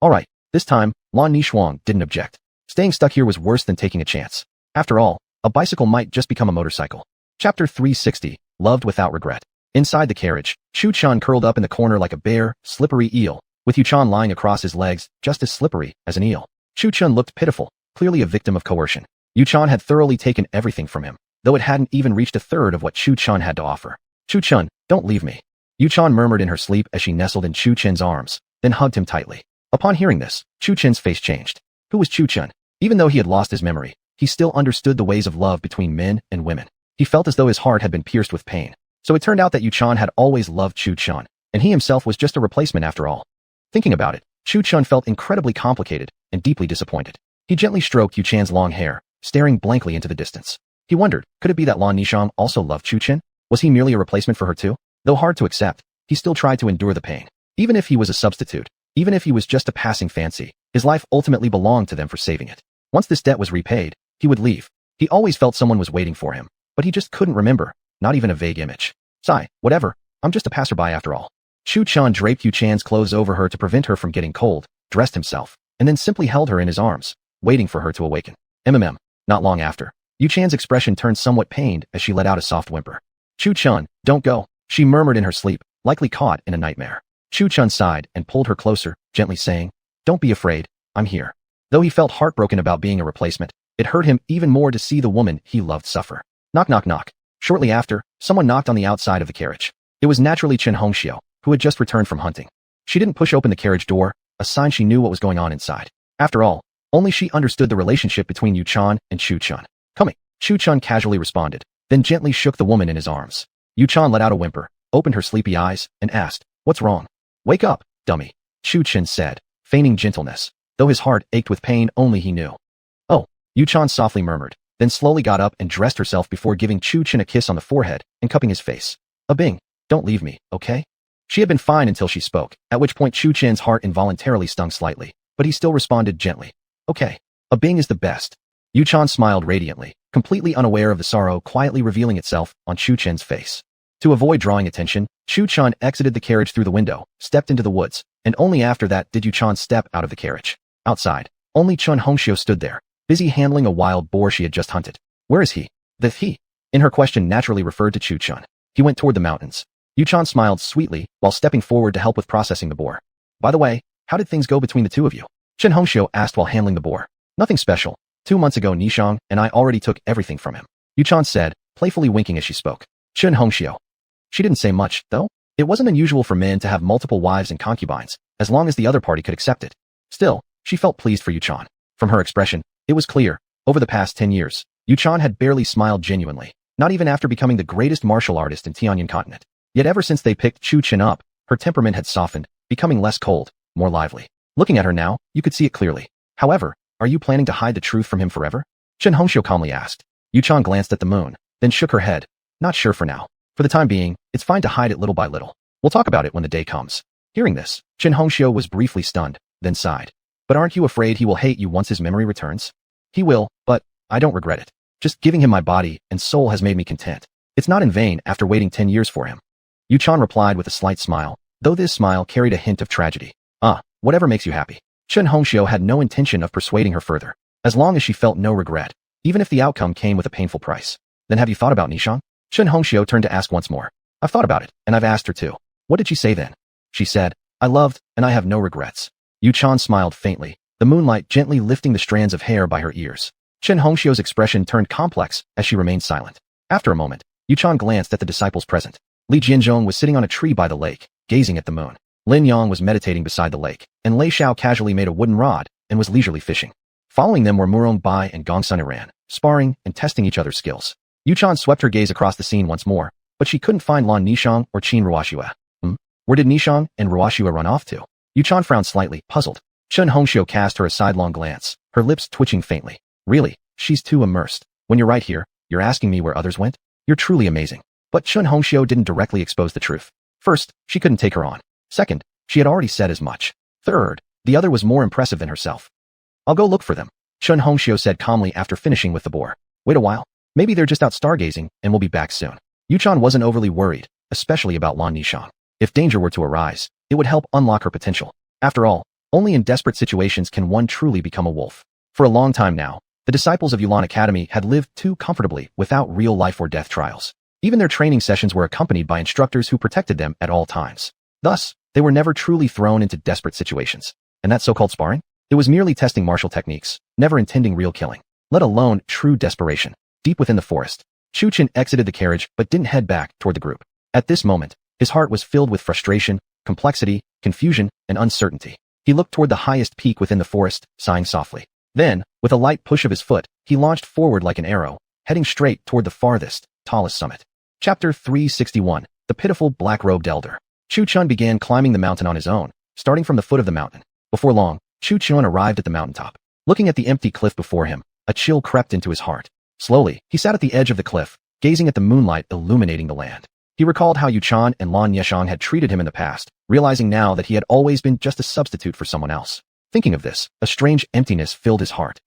All right, this time, Lan Nishuang didn't object. Staying stuck here was worse than taking a chance. After all, a bicycle might just become a motorcycle. Chapter 360, Loved Without Regret. Inside the carriage, Chu-chan curled up in the corner like a bare, slippery eel, with Yu-chan lying across his legs, just as slippery as an eel. Chu-chan looked pitiful, clearly a victim of coercion. Yu-chan had thoroughly taken everything from him, though it hadn't even reached a third of what Chu-chan had to offer. Chu-chan, don't leave me. Yuchan murmured in her sleep as she nestled in Chu Chen's arms, then hugged him tightly. Upon hearing this, Chu Chen's face changed. Who was Chu Chen? Even though he had lost his memory, he still understood the ways of love between men and women. He felt as though his heart had been pierced with pain. So it turned out that Yuchan had always loved Chu Chen, and he himself was just a replacement after all. Thinking about it, Chu Chen felt incredibly complicated and deeply disappointed. He gently stroked Yuchan's long hair, staring blankly into the distance. He wondered, could it be that Lan Nishang also loved Chu Chen? Was he merely a replacement for her too? Though hard to accept, he still tried to endure the pain. Even if he was a substitute, even if he was just a passing fancy, his life ultimately belonged to them for saving it. Once this debt was repaid, he would leave. He always felt someone was waiting for him, but he just couldn't remember, not even a vague image. Sigh, whatever, I'm just a passerby after all. Chu Chen draped Yuchan's clothes over her to prevent her from getting cold, dressed himself, and then simply held her in his arms, waiting for her to awaken. Not long after, Yuchan's expression turned somewhat pained as she let out a soft whimper. Chu Chen, don't go, she murmured in her sleep, likely caught in a nightmare. Chu Chen sighed and pulled her closer, gently saying, don't be afraid, I'm here. Though he felt heartbroken about being a replacement, it hurt him even more to see the woman he loved suffer. Knock knock knock. Shortly after, someone knocked on the outside of the carriage. It was naturally Chen Hongxiu, who had just returned from hunting. She didn't push open the carriage door, a sign she knew what was going on inside. After all, only she understood the relationship between Yuchan and Chu Chen. Coming, Chu Chen casually responded, then gently shook the woman in his arms. Yuchan let out a whimper, opened her sleepy eyes, and asked, what's wrong? Wake up, dummy, Chu Chen said, feigning gentleness, though his heart ached with pain only he knew. Oh, Yuchan softly murmured, then slowly got up and dressed herself before giving Chu Chen a kiss on the forehead and cupping his face. Bing, don't leave me, okay? She had been fine until she spoke, at which point Chu Chen's heart involuntarily stung slightly, but he still responded gently. Okay, Bing is the best. Yuchan smiled radiantly, completely unaware of the sorrow quietly revealing itself on Chu Chen's face. To avoid drawing attention, Chu Chen exited the carriage through the window, stepped into the woods, and only after that did Yuchan step out of the carriage. Outside, only Chen Hongxiu stood there, busy handling a wild boar she had just hunted. Where is he? The he? In her question naturally referred to Chu Chen. He went toward the mountains. Yuchan smiled sweetly while stepping forward to help with processing the boar. By the way, how did things go between the two of you? Chen Hongxiu asked while handling the boar. Nothing special. 2 months ago Nishang and I already took everything from him, Yuchan said, playfully winking as she spoke. Chen Hongxiu. She didn't say much, though. It wasn't unusual for men to have multiple wives and concubines, as long as the other party could accept it. Still, she felt pleased for Yuchan. From her expression, it was clear, over the past 10 years, Yuchan had barely smiled genuinely, not even after becoming the greatest martial artist in Tianyan continent. Yet ever since they picked Chu Chen up, her temperament had softened, becoming less cold, more lively. Looking at her now, you could see it clearly. However, are you planning to hide the truth from him forever? Chen Hongxiu calmly asked. Yuchan glanced at the moon, then shook her head. Not sure for now. For the time being, it's fine to hide it little by little. We'll talk about it when the day comes. Hearing this, Chen Hongxiu was briefly stunned, then sighed. But aren't you afraid he will hate you once his memory returns? He will, but I don't regret it. Just giving him my body and soul has made me content. It's not in vain after waiting 10 years for him. Yuchan replied with a slight smile, though this smile carried a hint of tragedy. Whatever makes you happy. Chen Hongxiu had no intention of persuading her further, as long as she felt no regret, even if the outcome came with a painful price. Then have you thought about Nishang? Chen Hongxiu turned to ask once more. I've thought about it, and I've asked her too. What did she say then? She said, I loved, and I have no regrets. Yuchan smiled faintly, the moonlight gently lifting the strands of hair by her ears. Chen Hongxiu's expression turned complex as she remained silent. After a moment, Yuchan glanced at the disciples present. Li Jianzhong was sitting on a tree by the lake, gazing at the moon. Lin Yang was meditating beside the lake, and Lei Xiao casually made a wooden rod and was leisurely fishing. Following them were Murong Bai and Gongsun Iran, sparring and testing each other's skills. Yuchan swept her gaze across the scene once more, but she couldn't find Lan Nishang or Qin Ruoxue. Where did Nishang and Ruoxue run off to? Yuchan frowned slightly, puzzled. Chen Hongxiu cast her a sidelong glance, her lips twitching faintly. Really, she's too immersed. When you're right here, you're asking me where others went? You're truly amazing. But Chen Hongxiu didn't directly expose the truth. First, she couldn't take her on. Second, she had already said as much. Third, the other was more impressive than herself. I'll go look for them, Chen Hongxiu said calmly after finishing with the boar. Wait a while. Maybe they're just out stargazing and we'll be back soon. Yuchan wasn't overly worried, especially about Lan Nishang. If danger were to arise, it would help unlock her potential. After all, only in desperate situations can one truly become a wolf. For a long time now, the disciples of Yulan Academy had lived too comfortably without real life or death trials. Even their training sessions were accompanied by instructors who protected them at all times. Thus, they were never truly thrown into desperate situations. And that so-called sparring? It was merely testing martial techniques, never intending real killing, let alone true desperation. Deep within the forest, Chu Chen exited the carriage but didn't head back toward the group. At this moment, His heart was filled with frustration, complexity, confusion, and uncertainty. He looked toward the highest peak within the forest, sighing softly. Then, with a light push of his foot, he launched forward like an arrow, heading straight toward the farthest, tallest summit. Chapter 361. The Pitiful Black-Robed Elder. Chu Chun began climbing the mountain on his own, starting from the foot of the mountain. Before long, Chu Chun arrived at the mountaintop. Looking at the empty cliff before him, a chill crept into his heart. Slowly, he sat at the edge of the cliff, gazing at the moonlight illuminating the land. He recalled how Yuchan and Lan Yeshang had treated him in the past, realizing now that he had always been just a substitute for someone else. Thinking of this, a strange emptiness filled his heart.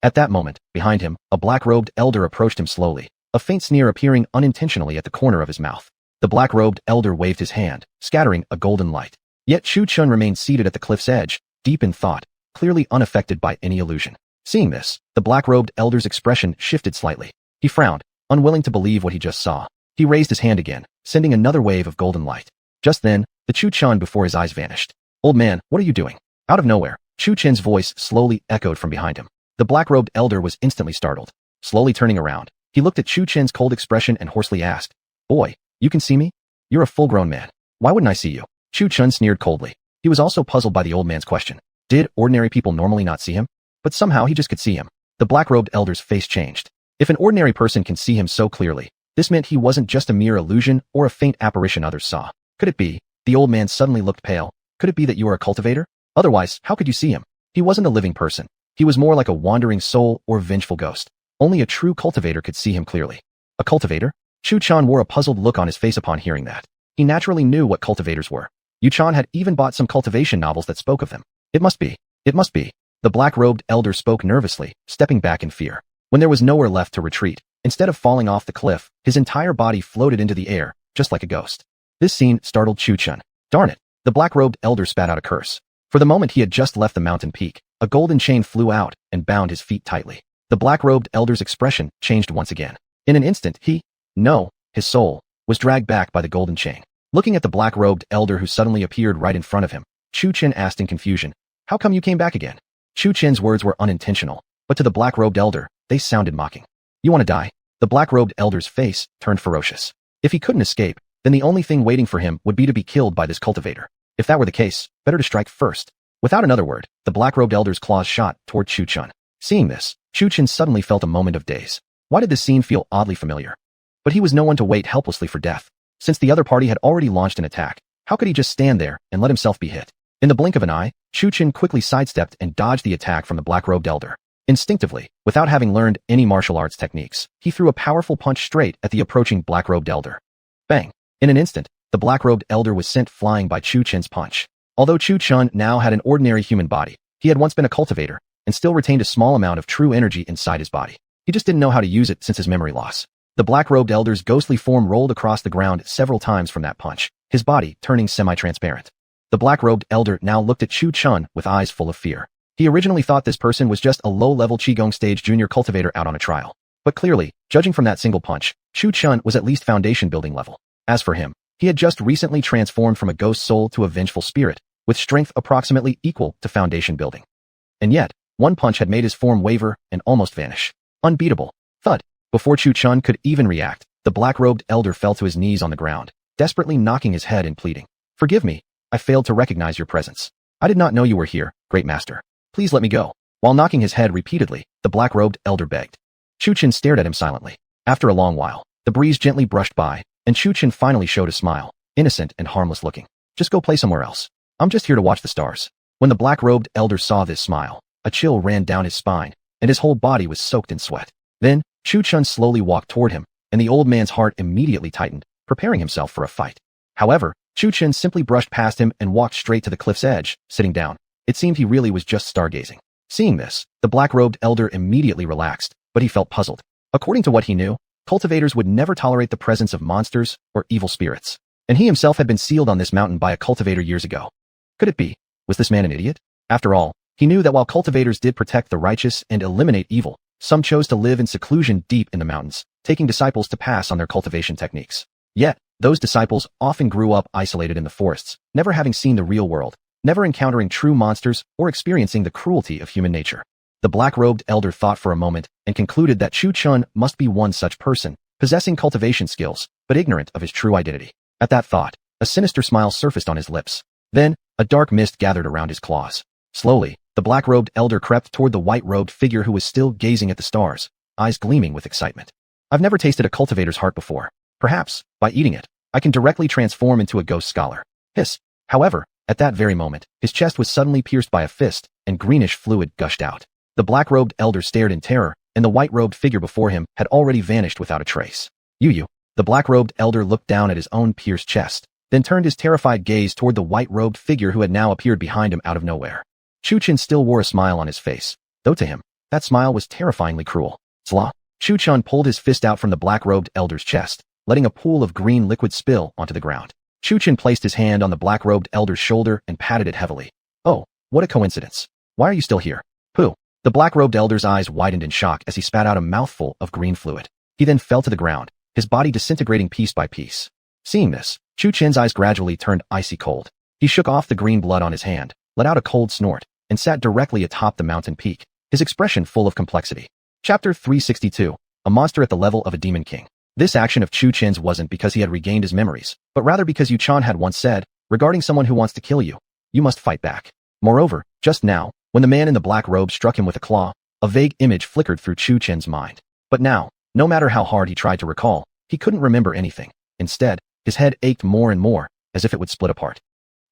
At that moment, behind him, a black-robed elder approached him slowly, a faint sneer appearing unintentionally at the corner of his mouth. The black-robed elder waved his hand, scattering a golden light. Yet Chu Chun remained seated at the cliff's edge, deep in thought, clearly unaffected by any illusion. Seeing this, the black-robed elder's expression shifted slightly. He frowned, unwilling to believe what he just saw. He raised his hand again, sending another wave of golden light. Just then, the Chu Chun before his eyes vanished. "Old man, what are you doing?" Out of nowhere, Chu Chen's voice slowly echoed from behind him. The black-robed elder was instantly startled. Slowly turning around, he looked at Chu Chen's cold expression and hoarsely asked, "Boy, you can see me? You're a full-grown man. Why wouldn't I see you?" Chu Chun sneered coldly. He was also puzzled by the old man's question. Did ordinary people normally not see him? But somehow he just could see him. The black-robed elder's face changed. If an ordinary person can see him so clearly, this meant he wasn't just a mere illusion or a faint apparition others saw. Could it be? The old man suddenly looked pale. Could it be that you are a cultivator? Otherwise, how could you see him? He wasn't a living person. He was more like a wandering soul or vengeful ghost. Only a true cultivator could see him clearly. A cultivator? Chu Chun wore a puzzled look on his face upon hearing that. He naturally knew what cultivators were. Yuchan had even bought some cultivation novels that spoke of them. It must be. It must be. The black-robed elder spoke nervously, stepping back in fear. When there was nowhere left to retreat, instead of falling off the cliff, his entire body floated into the air, just like a ghost. This scene startled Chu Chun. Darn it! The black-robed elder spat out a curse. For the moment he had just left the mountain peak, a golden chain flew out and bound his feet tightly. The black-robed elder's expression changed once again. In an instant, his soul, was dragged back by the golden chain. Looking at the black-robed elder who suddenly appeared right in front of him, Chu Chun asked in confusion, "How come you came back again?" Chu Chun's words were unintentional, but to the black-robed elder, they sounded mocking. "You want to die?" The black-robed elder's face turned ferocious. If he couldn't escape, then the only thing waiting for him would be to be killed by this cultivator. If that were the case, better to strike first. Without another word, the black-robed elder's claws shot toward Chu Chun. Seeing this, Chu Chun suddenly felt a moment of daze. Why did this scene feel oddly familiar? But he was no one to wait helplessly for death. Since the other party had already launched an attack, how could he just stand there and let himself be hit? In the blink of an eye, Chu Chun quickly sidestepped and dodged the attack from the black-robed elder. Instinctively, without having learned any martial arts techniques, he threw a powerful punch straight at the approaching black-robed elder. Bang! In an instant, the black-robed elder was sent flying by Chu Chun's punch. Although Chu Chun now had an ordinary human body, he had once been a cultivator and still retained a small amount of true energy inside his body. He just didn't know how to use it since his memory loss. The black-robed elder's ghostly form rolled across the ground several times from that punch, his body turning semi-transparent. The black-robed elder now looked at Chu Chun with eyes full of fear. He originally thought this person was just a low-level Qigong stage junior cultivator out on a trial. But clearly, judging from that single punch, Chu Chun was at least foundation building level. As for him, he had just recently transformed from a ghost soul to a vengeful spirit, with strength approximately equal to foundation building. And yet, one punch had made his form waver and almost vanish. Unbeatable. Thud. Before Chu Chun could even react, the black-robed elder fell to his knees on the ground, desperately knocking his head and pleading. "Forgive me, I failed to recognize your presence. I did not know you were here, great master. Please let me go." While knocking his head repeatedly, the black-robed elder begged. Chu Chun stared at him silently. After a long while, the breeze gently brushed by, and Chu Chun finally showed a smile, innocent and harmless looking. "Just go play somewhere else. I'm just here to watch the stars." When the black-robed elder saw this smile, a chill ran down his spine, and his whole body was soaked in sweat. Then, Chu Chun slowly walked toward him, and the old man's heart immediately tightened, preparing himself for a fight. However, Chu Chun simply brushed past him and walked straight to the cliff's edge, sitting down. It seemed he really was just stargazing. Seeing this, the black-robed elder immediately relaxed, but he felt puzzled. According to what he knew, cultivators would never tolerate the presence of monsters or evil spirits. And he himself had been sealed on this mountain by a cultivator years ago. Could it be? Was this man an idiot? After all, he knew that while cultivators did protect the righteous and eliminate evil, some chose to live in seclusion deep in the mountains, taking disciples to pass on their cultivation techniques. Yet, those disciples often grew up isolated in the forests, never having seen the real world, never encountering true monsters or experiencing the cruelty of human nature. The black-robed elder thought for a moment and concluded that Chu Chun must be one such person, possessing cultivation skills, but ignorant of his true identity. At that thought, A sinister smile surfaced on his lips. Then, a dark mist gathered around his claws. Slowly, the black-robed elder crept toward the white-robed figure who was still gazing at the stars, eyes gleaming with excitement. I've never tasted a cultivator's heart before. Perhaps, by eating it, I can directly transform into a ghost scholar. Hiss. However, at that very moment, his chest was suddenly pierced by a fist, and greenish fluid gushed out. The black-robed elder stared in terror, and the white-robed figure before him had already vanished without a trace. You. The black-robed elder looked down at his own pierced chest, then turned his terrified gaze toward the white-robed figure who had now appeared behind him out of nowhere. Chu Chen still wore a smile on his face, though to him, that smile was terrifyingly cruel. Zla. Chu Chen pulled his fist out from the black-robed elder's chest, letting a pool of green liquid spill onto the ground. Chu Chen placed his hand on the black-robed elder's shoulder and patted it heavily. Oh, what a coincidence. Why are you still here? Pooh. The black-robed elder's eyes widened in shock as he spat out a mouthful of green fluid. He then fell to the ground, his body disintegrating piece by piece. Seeing this, Chu Chen's eyes gradually turned icy cold. He shook off the green blood on his hand, let out a cold snort, and sat directly atop the mountain peak, his expression full of complexity. Chapter 362, A Monster at the Level of a Demon King. This action of Chu Chen's wasn't because he had regained his memories, but rather because Yu Chan had once said, regarding someone who wants to kill you, you must fight back. Moreover, just now, when the man in the black robe struck him with a claw, a vague image flickered through Chu Chen's mind. But now, no matter how hard he tried to recall, he couldn't remember anything. Instead, his head ached more and more, as if it would split apart.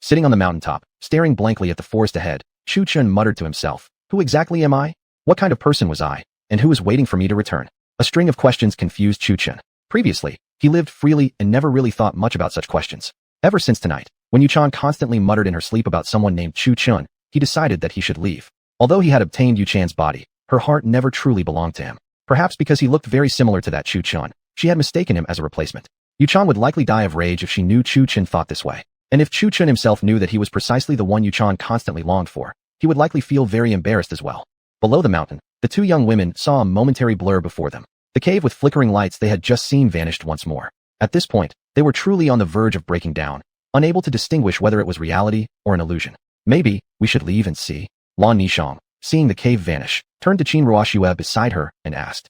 Sitting on the mountaintop, staring blankly at the forest ahead, Chu Chen muttered to himself, who exactly am I? What kind of person was I? And who is waiting for me to return? A string of questions confused Chu Chen. Previously, he lived freely and never really thought much about such questions. Ever since tonight, when Yu Chan constantly muttered in her sleep about someone named Chu Chen, he decided that he should leave. Although he had obtained Yu Chan's body, her heart never truly belonged to him. Perhaps because he looked very similar to that Chu Chen, she had mistaken him as a replacement. Yu Chan would likely die of rage if she knew Chu Chen thought this way. And if Chu Chen himself knew that he was precisely the one Yu Chan constantly longed for, he would likely feel very embarrassed as well. Below the mountain, the two young women saw a momentary blur before them. The cave with flickering lights they had just seen vanished once more. At this point, they were truly on the verge of breaking down, unable to distinguish whether it was reality or an illusion. Maybe, we should leave and see. Lan Nishang, seeing the cave vanish, turned to Qin Ruoxue beside her and asked.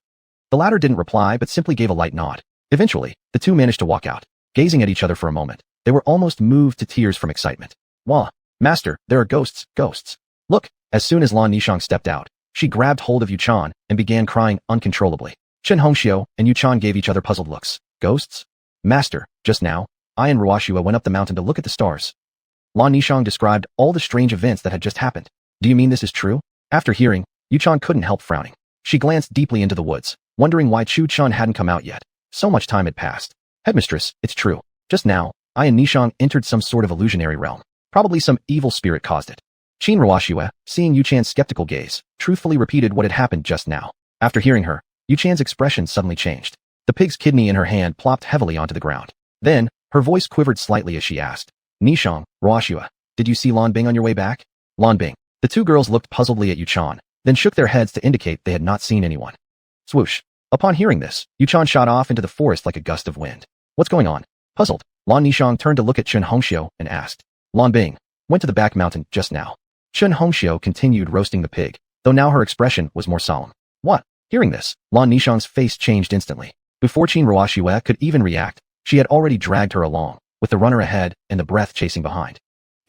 The latter didn't reply but simply gave a light nod. Eventually, the two managed to walk out. Gazing at each other for a moment, they were almost moved to tears from excitement. Wah! Master, there are ghosts, ghosts. Look! As soon as Lan Nishang stepped out, she grabbed hold of Yu Chan and began crying uncontrollably. Chen Hongxiu and Yu Chan gave each other puzzled looks. Ghosts? Master, just now, I and Ruoxue went up the mountain to look at the stars. Lan Nishang described all the strange events that had just happened. Do you mean this is true? After hearing, Yu Chan couldn't help frowning. She glanced deeply into the woods, wondering why Chu Chen hadn't come out yet. So much time had passed. Headmistress, it's true. Just now, I and Nishang entered some sort of illusionary realm. Probably some evil spirit caused it. Qin Ruoxue, seeing Yu Chan's skeptical gaze, truthfully repeated what had happened just now. After hearing her, Yu Chan's expression suddenly changed. The pig's kidney in her hand plopped heavily onto the ground. Then, her voice quivered slightly as she asked, Nishang, Ruoxue, did you see Lan Bing on your way back? Lan Bing. The two girls looked puzzledly at Yu Chan, then shook their heads to indicate they had not seen anyone. Swoosh. Upon hearing this, Yu Chan shot off into the forest like a gust of wind. What's going on? Puzzled, Lan Nishang turned to look at Chen Hongxiu and asked. Lan Bing went to the back mountain just now. Chen Hongxiu continued roasting the pig, though now her expression was more solemn. What? Hearing this, Lan Nishang's face changed instantly. Before Qin Ruoxue could even react, she had already dragged her along, with the runner ahead and the breath chasing behind.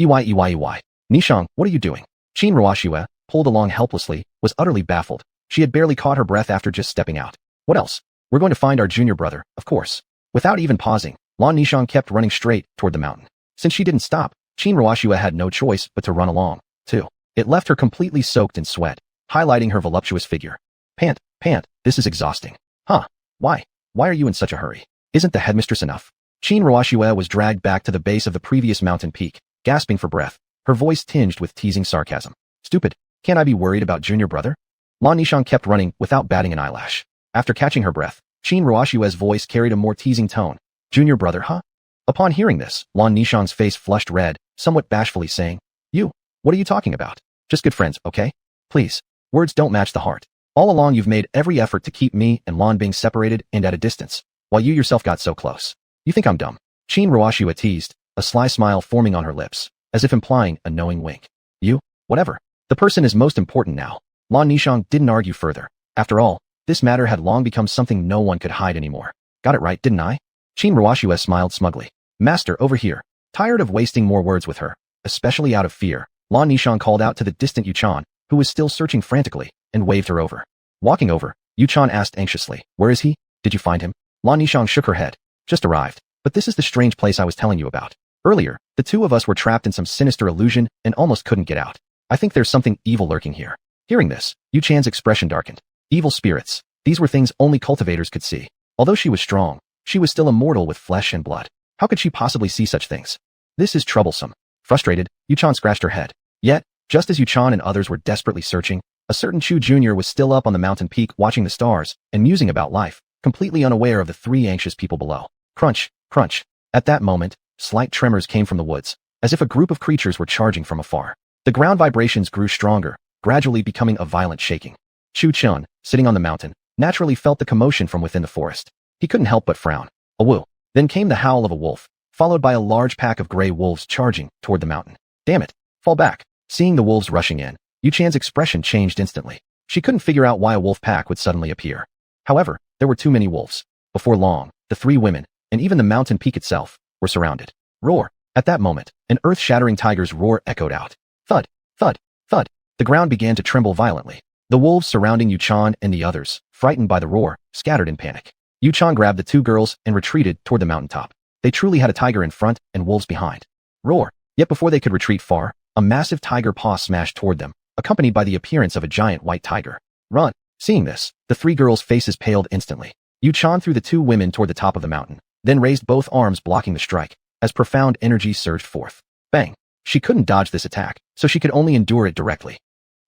Ey. Nishang, what are you doing? Qin Ruoxue, pulled along helplessly, was utterly baffled. She had barely caught her breath after just stepping out. What else? We're going to find our junior brother, of course. Without even pausing, Lan Nishang kept running straight toward the mountain. Since she didn't stop, Qin Ruoxue had no choice but to run along, too. It left her completely soaked in sweat, highlighting her voluptuous figure. Pant, this is exhausting. Huh? Why? Why are you in such a hurry? Isn't the headmistress enough? Qin Ruoxue was dragged back to the base of the previous mountain peak, gasping for breath, her voice tinged with teasing sarcasm. Stupid, can't I be worried about junior brother? Lan Nishang kept running without batting an eyelash. After catching her breath, Qin Ruoxue's voice carried a more teasing tone. Junior brother, huh? Upon hearing this, Lan Nishang's face flushed red, somewhat bashfully saying, You, what are you talking about? Just good friends, okay? Please, words don't match the heart. All along you've made every effort to keep me and Lan Bing separated and at a distance, while you yourself got so close. You think I'm dumb? Qin Ruoxue teased, a sly smile forming on her lips, as if implying a knowing wink. You? Whatever. The person is most important now. Lan Nishang didn't argue further. After all, this matter had long become something no one could hide anymore. Got it right, didn't I? Qin Ruoxue smiled smugly. Master, over here. Tired of wasting more words with her, especially out of fear, Lan Nishang called out to the distant Yuchan, who was still searching frantically, and waved her over. Walking over, Yuchan asked anxiously, "Where is he? Did you find him?" Lan Nishang shook her head. "Just arrived. But this is the strange place I was telling you about. Earlier, the two of us were trapped in some sinister illusion and almost couldn't get out. I think there's something evil lurking here." Hearing this, Yuchan's expression darkened. Evil spirits. These were things only cultivators could see. Although she was strong, she was still a mortal with flesh and blood. How could she possibly see such things? This is troublesome. Frustrated, Yuchan scratched her head. Yet, just as Yuchan and others were desperately searching, a certain Chu Jr. was still up on the mountain peak watching the stars and musing about life, completely unaware of the three anxious people below. Crunch, crunch. At that moment, slight tremors came from the woods, as if a group of creatures were charging from afar. The ground vibrations grew stronger, gradually becoming a violent shaking. Chu Chun, sitting on the mountain, naturally felt the commotion from within the forest. He couldn't help but frown. A woo. Then came the howl of a wolf, followed by a large pack of gray wolves charging toward the mountain. Damn it. Fall back. Seeing the wolves rushing in, Yuchan's expression changed instantly. She couldn't figure out why a wolf pack would suddenly appear. However, there were too many wolves. Before long, the three women, and even the mountain peak itself, were surrounded. Roar. At that moment, an earth-shattering tiger's roar echoed out. Thud, thud, thud. The ground began to tremble violently. The wolves surrounding Yuchan and the others, frightened by the roar, scattered in panic. Yuchan grabbed the two girls and retreated toward the mountaintop. They truly had a tiger in front and wolves behind. Roar. Yet before they could retreat far, a massive tiger paw smashed toward them, accompanied by the appearance of a giant white tiger. Run. Seeing this, the three girls' faces paled instantly. Yuchan threw the two women toward the top of the mountain, then raised both arms blocking the strike, as profound energy surged forth. Bang. She couldn't dodge this attack, so she could only endure it directly.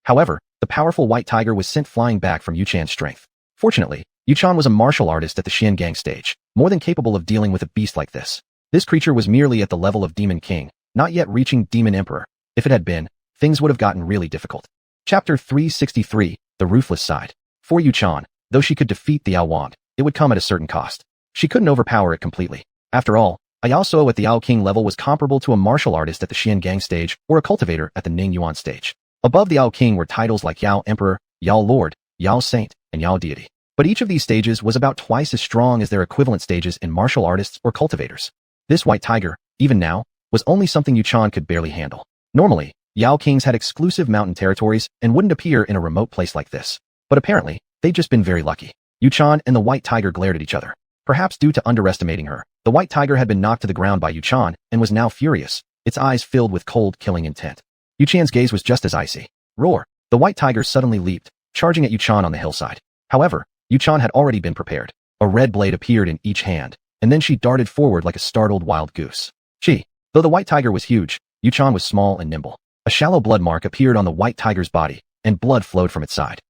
However, the powerful white tiger was sent flying back from Yuchan's strength. Fortunately, Yuchan was a martial artist at the Xiangang stage, more than capable of dealing with a beast like this. This creature was merely at the level of Demon King, not yet reaching Demon Emperor. If it had been, things would have gotten really difficult. Chapter 363, The Ruthless Side. For Yuchan, though she could defeat the Yao Wand, it would come at a certain cost. She couldn't overpower it completely. After all, a Yao Suo at the Yao King level was comparable to a martial artist at the Xiangang stage or a cultivator at the Ning Yuan stage. Above the Yao King were titles like Yao Emperor, Yao Lord, Yao Saint, and Yao Deity. But each of these stages was about twice as strong as their equivalent stages in martial artists or cultivators. This white tiger, even now, was only something Yuchan could barely handle. Normally, Yao Kings had exclusive mountain territories and wouldn't appear in a remote place like this. But apparently, they'd just been very lucky. Yuchan and the white tiger glared at each other. Perhaps due to underestimating her, the white tiger had been knocked to the ground by Yuchan and was now furious, its eyes filled with cold, killing intent. Yuchan's gaze was just as icy. Roar! The white tiger suddenly leaped, charging at Yuchan on the hillside. However, Yuchan had already been prepared. A red blade appeared in each hand, and then she darted forward like a startled wild goose. Though the white tiger was huge, Yuchan was small and nimble. A shallow blood mark appeared on the white tiger's body, and blood flowed from its side.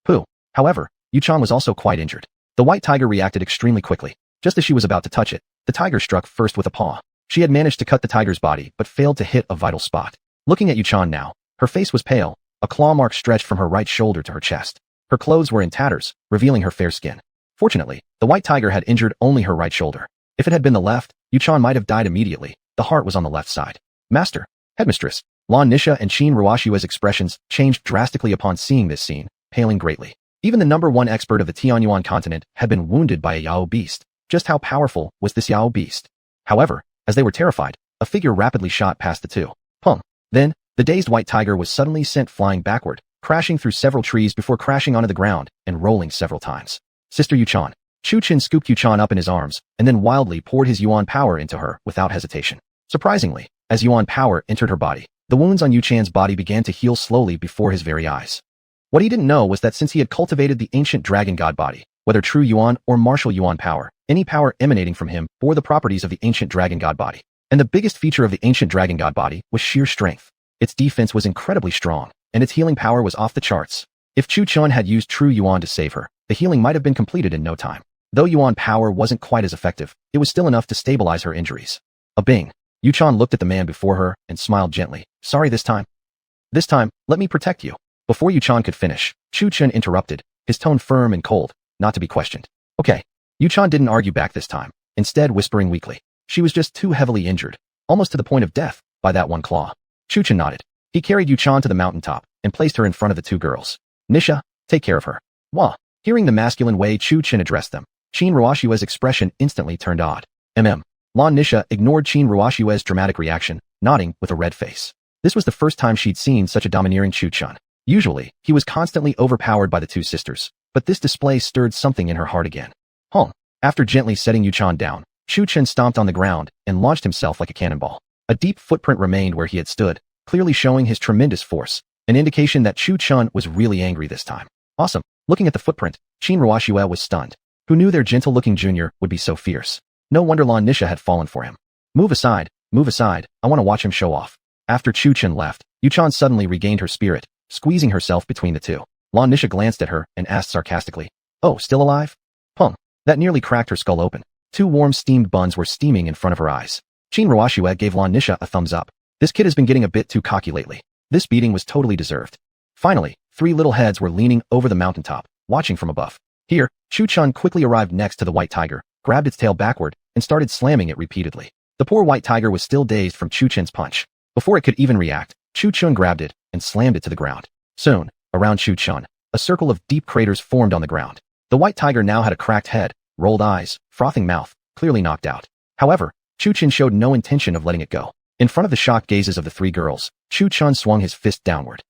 Pooh! However, Yuchan was also quite injured. The white tiger reacted extremely quickly. Just as she was about to touch it, the tiger struck first with a paw. She had managed to cut the tiger's body but failed to hit a vital spot. Looking at Yuchan now, her face was pale, a claw mark stretched from her right shoulder to her chest. Her clothes were in tatters, revealing her fair skin. Fortunately, the white tiger had injured only her right shoulder. If it had been the left, Yuchan might have died immediately. The heart was on the left side. Master, Headmistress, Lan Nisha and Qin Ruoshua's expressions changed drastically upon seeing this scene, paling greatly. Even the #1 expert of the Tianyuan continent had been wounded by a Yao beast. Just how powerful was this Yao beast? However, as they were terrified, a figure rapidly shot past the two. Pum. Then, the dazed white tiger was suddenly sent flying backward, crashing through several trees before crashing onto the ground and rolling several times. Sister Yuchan. Chu Qin scooped Yuchan up in his arms, and then wildly poured his Yuan power into her without hesitation. Surprisingly, as Yuan power entered her body, the wounds on Yuchan's body began to heal slowly before his very eyes. What he didn't know was that since he had cultivated the ancient dragon god body, whether true Yuan or martial Yuan power, any power emanating from him bore the properties of the ancient dragon god body. And the biggest feature of the ancient dragon god body was sheer strength. Its defense was incredibly strong, and its healing power was off the charts. If Chu Chun had used true Yuan to save her, the healing might have been completed in no time. Though Yuan power wasn't quite as effective, it was still enough to stabilize her injuries. A bing. Yuchan looked at the man before her and smiled gently. Sorry this time. This time, let me protect you. Before Yuchan could finish, Chu Chun interrupted, his tone firm and cold, not to be questioned. Okay. Yuchan didn't argue back this time, instead whispering weakly. She was just too heavily injured, almost to the point of death, by that one claw. Chu Chun nodded. He carried Yuchan to the mountaintop and placed her in front of the two girls. Nisha, take care of her. Wah. Hearing the masculine way Chu Chun addressed them, Qin Ruoshua's expression instantly turned odd. Lan Nisha ignored Qin Ruoshue's dramatic reaction, nodding with a red face. This was the first time she'd seen such a domineering Chu Chun. Usually, he was constantly overpowered by the two sisters, but this display stirred something in her heart again. After gently setting Yuchan down, Chu Chun stomped on the ground and launched himself like a cannonball. A deep footprint remained where he had stood, clearly showing his tremendous force, an indication that Chu Chun was really angry this time. Awesome. Looking at the footprint, Qin Ruoshue was stunned. Who knew their gentle-looking junior would be so fierce? No wonder Lan Nisha had fallen for him. Move aside, I want to watch him show off. After Chu Chun left, Yuchan suddenly regained her spirit, squeezing herself between the two. Lan Nisha glanced at her and asked sarcastically, "Oh, still alive?" That nearly cracked her skull open. Two warm steamed buns were steaming in front of her eyes. Qin Ruoshue gave Lan Nisha a thumbs up. This kid has been getting a bit too cocky lately. This beating was totally deserved. Finally, three little heads were leaning over the mountaintop, watching from above. Here, Chu Chun quickly arrived next to the white tiger, grabbed its tail backward, and started slamming it repeatedly. The poor white tiger was still dazed from Chu Chun's punch. Before it could even react, Chu Chun grabbed it and slammed it to the ground. Soon, around Chu Chun, a circle of deep craters formed on the ground. The white tiger now had a cracked head, rolled eyes, frothing mouth, clearly knocked out. However, Chu Chun showed no intention of letting it go. In front of the shocked gazes of the three girls, Chu Chun swung his fist downward.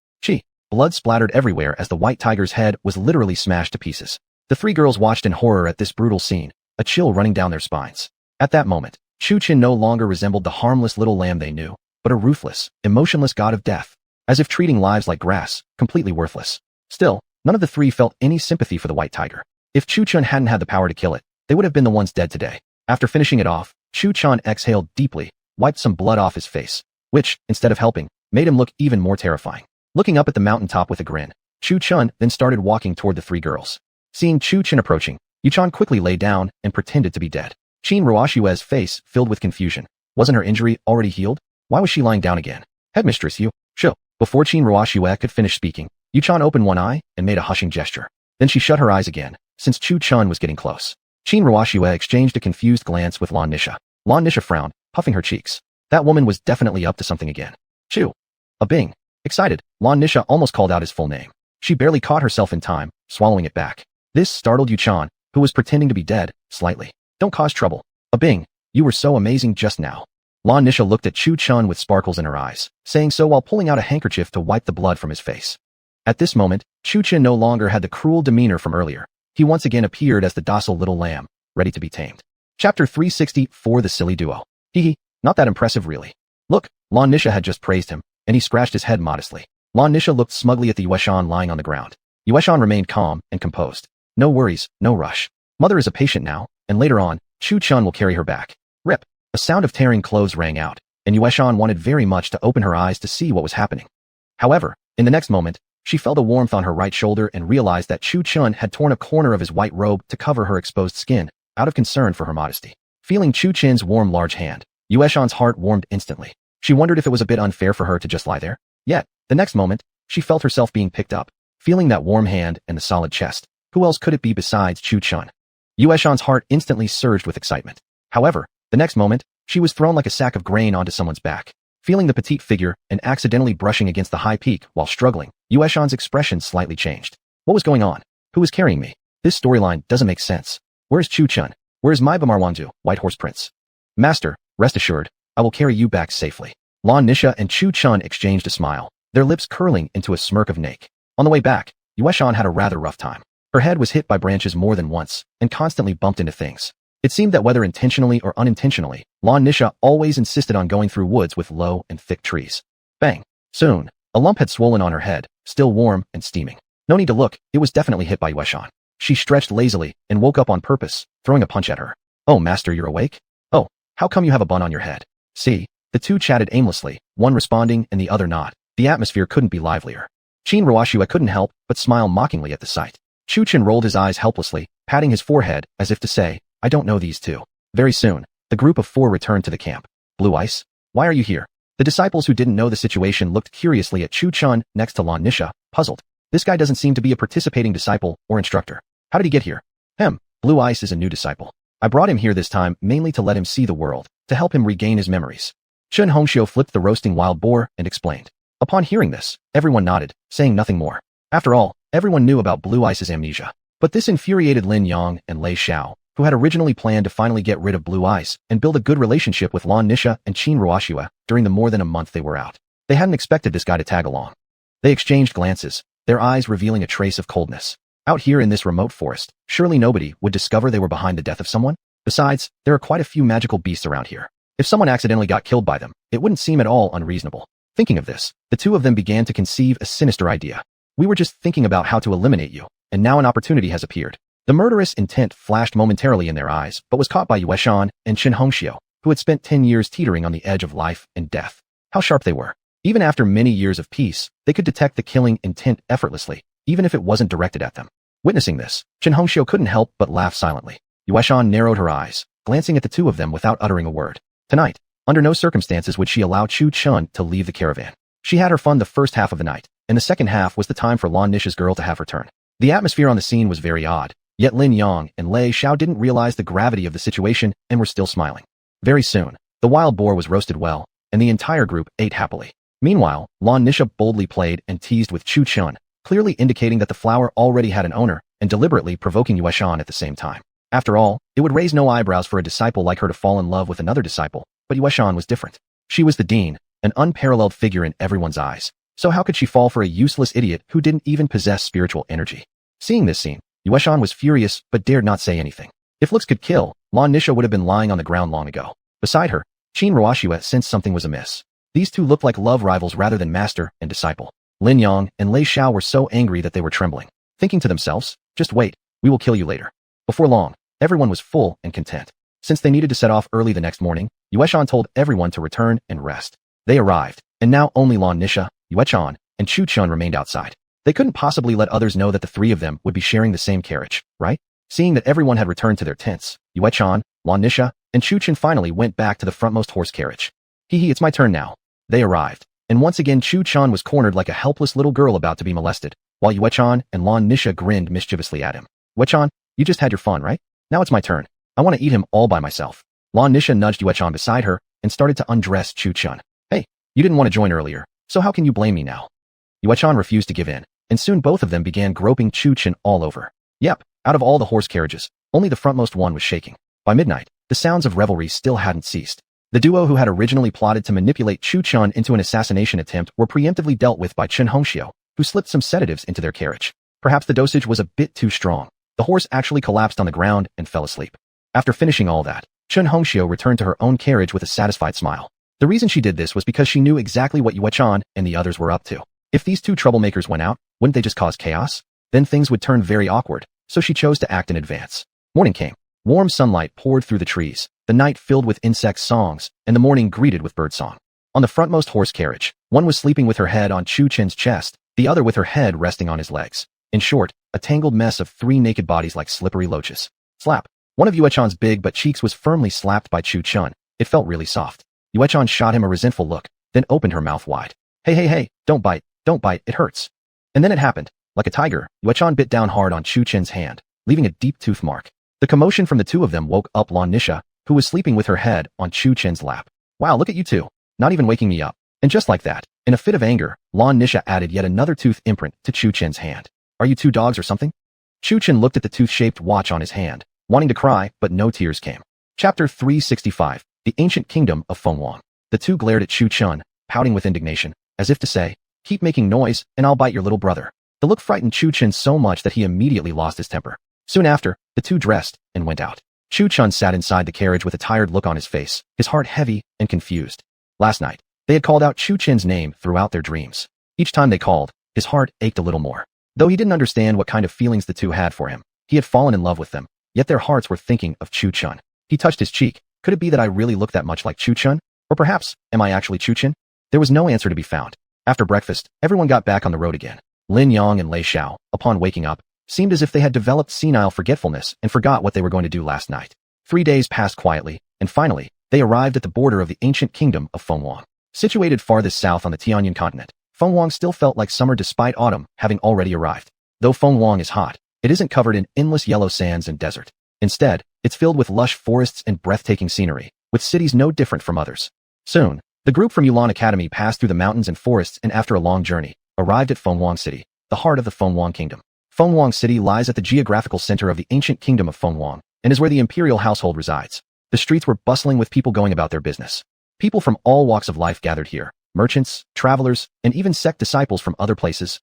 Blood splattered everywhere as the white tiger's head was literally smashed to pieces. The three girls watched in horror at this brutal scene, a chill running down their spines. At that moment, Chu Chun no longer resembled the harmless little lamb they knew, but a ruthless, emotionless god of death, as if treating lives like grass, completely worthless. Still, none of the three felt any sympathy for the white tiger. If Chu Chun hadn't had the power to kill it, they would have been the ones dead today. After finishing it off, Chu Chun exhaled deeply, wiped some blood off his face, which, instead of helping, made him look even more terrifying. Looking up at the mountaintop with a grin, Chu Chun then started walking toward the three girls. Seeing Chu Chun approaching, Yuchan quickly lay down and pretended to be dead. Qin Ruoshue's face filled with confusion. Wasn't her injury already healed? Why was she lying down again? Headmistress, you. Show. Before Qin Ruoshue could finish speaking, Yuchan opened one eye and made a hushing gesture. Then she shut her eyes again, since Chu Chun was getting close. Qin Ruoshue exchanged a confused glance with Lan Nisha. Lan Nisha frowned, puffing her cheeks. That woman was definitely up to something again. Chu. A bing. Excited, Lan Nisha almost called out his full name. She barely caught herself in time, swallowing it back. This startled Yuchan, who was pretending to be dead, slightly. Don't cause trouble. A bing. You were so amazing just now. Lan Nisha looked at Chu Chun with sparkles in her eyes, saying so while pulling out a handkerchief to wipe the blood from his face. At this moment, Chu Chun no longer had the cruel demeanor from earlier. He once again appeared as the docile little lamb, ready to be tamed. Chapter 364 The Silly Duo. Not that impressive really. Look, Lan Nisha had just praised him, and he scratched his head modestly. Lan Nisha looked smugly at the Yueshan lying on the ground. Yueshan remained calm and composed. No worries, no rush. Mother is a patient now, and later on, Chu Chun will carry her back. Rip. A sound of tearing clothes rang out, and Yueshan wanted very much to open her eyes to see what was happening. However, in the next moment, she felt a warmth on her right shoulder and realized that Chu Chun had torn a corner of his white robe to cover her exposed skin, out of concern for her modesty. Feeling Chu Chun's warm large hand, Yueshan's heart warmed instantly. She wondered if it was a bit unfair for her to just lie there. Yet, the next moment, she felt herself being picked up, feeling that warm hand and the solid chest. Who else could it be besides Chu Chun? Yueshan's heart instantly surged with excitement. However, the next moment, she was thrown like a sack of grain onto someone's back. Feeling the petite figure and accidentally brushing against the high peak while struggling, Yueshan's expression slightly changed. What was going on? Who was carrying me? This storyline doesn't make sense. Where's Chu Chun? Where's my Bamarwanzu, White Horse Prince? Master, rest assured, I will carry you back safely. Lan Nisha and Chu Chun exchanged a smile, their lips curling into a smirk of nape. On the way back, Yueshan had a rather rough time. Her head was hit by branches more than once, and constantly bumped into things. It seemed that whether intentionally or unintentionally, Lan Nisha always insisted on going through woods with low and thick trees. Bang! Soon, a lump had swollen on her head, still warm and steaming. No need to look, it was definitely hit by Yueshan. She stretched lazily and woke up on purpose, throwing a punch at her. Oh, master, you're awake? Oh, how come you have a bun on your head? See, the two chatted aimlessly, one responding and the other not. The atmosphere couldn't be livelier. Qin Ruoshue couldn't help but smile mockingly at the sight. Chu Chun rolled his eyes helplessly, patting his forehead as if to say, I don't know these two. Very soon, the group of four returned to the camp. Blue Ice? Why are you here? The disciples who didn't know the situation looked curiously at Chu Chun next to Lan Nisha, puzzled. This guy doesn't seem to be a participating disciple or instructor. How did he get here? Blue Ice is a new disciple. I brought him here this time mainly to let him see the world, to help him regain his memories. Chun Hongxiu flipped the roasting wild boar and explained. Upon hearing this, everyone nodded, saying nothing more. After all, everyone knew about Blue Ice's amnesia. But this infuriated Lin Yang and Lei Xiao, who had originally planned to finally get rid of Blue Ice and build a good relationship with Lan Nisha and Qin Ruoxue during the more than a month they were out. They hadn't expected this guy to tag along. They exchanged glances, their eyes revealing a trace of coldness. Out here in this remote forest, surely nobody would discover they were behind the death of someone? Besides, there are quite a few magical beasts around here. If someone accidentally got killed by them, it wouldn't seem at all unreasonable. Thinking of this, the two of them began to conceive a sinister idea. We were just thinking about how to eliminate you, and now an opportunity has appeared. The murderous intent flashed momentarily in their eyes, but was caught by Yueshan and Qin Hongxiu, who had spent 10 years teetering on the edge of life and death. How sharp they were. Even after many years of peace, they could detect the killing intent effortlessly, even if it wasn't directed at them. Witnessing this, Qin Hongxiu couldn't help but laugh silently. Yueshan narrowed her eyes, glancing at the two of them without uttering a word. Tonight, under no circumstances would she allow Chu Chun to leave the caravan. She had her fun the first half of the night, and the second half was the time for Lan Nisha's girl to have her turn. The atmosphere on the scene was very odd, yet Lin Yang and Lei Xiao didn't realize the gravity of the situation and were still smiling. Very soon, the wild boar was roasted well, and the entire group ate happily. Meanwhile, Lan Nisha boldly played and teased with Chu Chun, clearly indicating that the flower already had an owner, and deliberately provoking Yueshan at the same time. After all, it would raise no eyebrows for a disciple like her to fall in love with another disciple, but Yueshan was different. She was the dean, an unparalleled figure in everyone's eyes. So how could she fall for a useless idiot who didn't even possess spiritual energy? Seeing this scene, Yueshan was furious but dared not say anything. If looks could kill, Lan Nisha would have been lying on the ground long ago. Beside her, Qin Ruoxue sensed something was amiss. These two looked like love rivals rather than master and disciple. Lin Yang and Lei Xiao were so angry that they were trembling, thinking to themselves, just wait, we will kill you later. Before long, everyone was full and content. Since they needed to set off early the next morning, Yueshan told everyone to return and rest. They arrived, and now only Lan Nisha, Yueshan, and Chu Chun remained outside. They couldn't possibly let others know that the three of them would be sharing the same carriage, right? Seeing that everyone had returned to their tents, Yueshan, Lan Nisha, and Chu Chun finally went back to the frontmost horse carriage. Hee, it's my turn now. They arrived, and once again Chu Chun was cornered like a helpless little girl about to be molested, while Yueshan and Lan Nisha grinned mischievously at him. Yueshan, you just had your fun, right? Now it's my turn. I want to eat him all by myself. Lan Nisha nudged Yueshan beside her and started to undress Chu Chun. Hey, you didn't want to join earlier, so how can you blame me now? Yueshan refused to give in, and soon both of them began groping Chu Chun all over. Yep, out of all the horse carriages, only the frontmost one was shaking. By midnight, the sounds of revelry still hadn't ceased. The duo who had originally plotted to manipulate Chu Chun into an assassination attempt were preemptively dealt with by Qin Hongxiu, who slipped some sedatives into their carriage. Perhaps the dosage was a bit too strong. The horse actually collapsed on the ground and fell asleep. After finishing all that, Qin Hongxiu returned to her own carriage with a satisfied smile. The reason she did this was because she knew exactly what Yueshan and the others were up to. If these two troublemakers went out, wouldn't they just cause chaos? Then things would turn very awkward, so she chose to act in advance. Morning came. Warm sunlight poured through the trees, the night filled with insect songs, and the morning greeted with birdsong. On the frontmost horse carriage, one was sleeping with her head on Chu Chin's chest, the other with her head resting on his legs. In short, a tangled mess of three naked bodies like slippery loaches. Slap. One of Yueshan's big butt cheeks was firmly slapped by Chu Chun. It felt really soft. Yueshan shot him a resentful look, then opened her mouth wide. Hey, don't bite, it hurts. And then it happened. Like a tiger, Yueshan bit down hard on Chu Chin's hand, leaving a deep tooth mark. The commotion from the two of them woke up Lan Nisha, who was sleeping with her head on Chu Chin's lap. Wow, look at you two. Not even waking me up. And just like that, in a fit of anger, Lan Nisha added yet another tooth imprint to Chu Chin's hand. Are you two dogs or something? Chu Chin looked at the tooth-shaped watch on his hand, wanting to cry, but no tears came. Chapter 365, The Ancient Kingdom of Fengwang. The two glared at Chu Chun, pouting with indignation, as if to say, keep making noise, and I'll bite your little brother. The look frightened Chu Chun so much that he immediately lost his temper. Soon after, the two dressed and went out. Chu Chun sat inside the carriage with a tired look on his face, his heart heavy and confused. Last night, they had called out Chu Chin's name throughout their dreams. Each time they called, his heart ached a little more. Though he didn't understand what kind of feelings the two had for him, he had fallen in love with them, yet their hearts were thinking of Chu Chun. He touched his cheek. Could it be that I really look that much like Chu Chun? Or perhaps, am I actually Chu Chun? There was no answer to be found. After breakfast, everyone got back on the road again. Lin Yang and Lei Xiao, upon waking up, seemed as if they had developed senile forgetfulness and forgot what they were going to do last night. 3 days passed quietly, and finally, they arrived at the border of the ancient kingdom of Fengwang. Situated farthest south on the Tianyan continent, Fengwang still felt like summer despite autumn having already arrived. Though Fengwang is hot, it isn't covered in endless yellow sands and desert. Instead, it's filled with lush forests and breathtaking scenery, with cities no different from others. Soon, the group from Yulan Academy passed through the mountains and forests and after a long journey, arrived at Fengwang City, the heart of the Fengwang Kingdom. Fengwang City lies at the geographical center of the ancient kingdom of Fengwang, and is where the imperial household resides. The streets were bustling with people going about their business. People from all walks of life gathered here. Merchants, travelers, and even sect disciples from other places,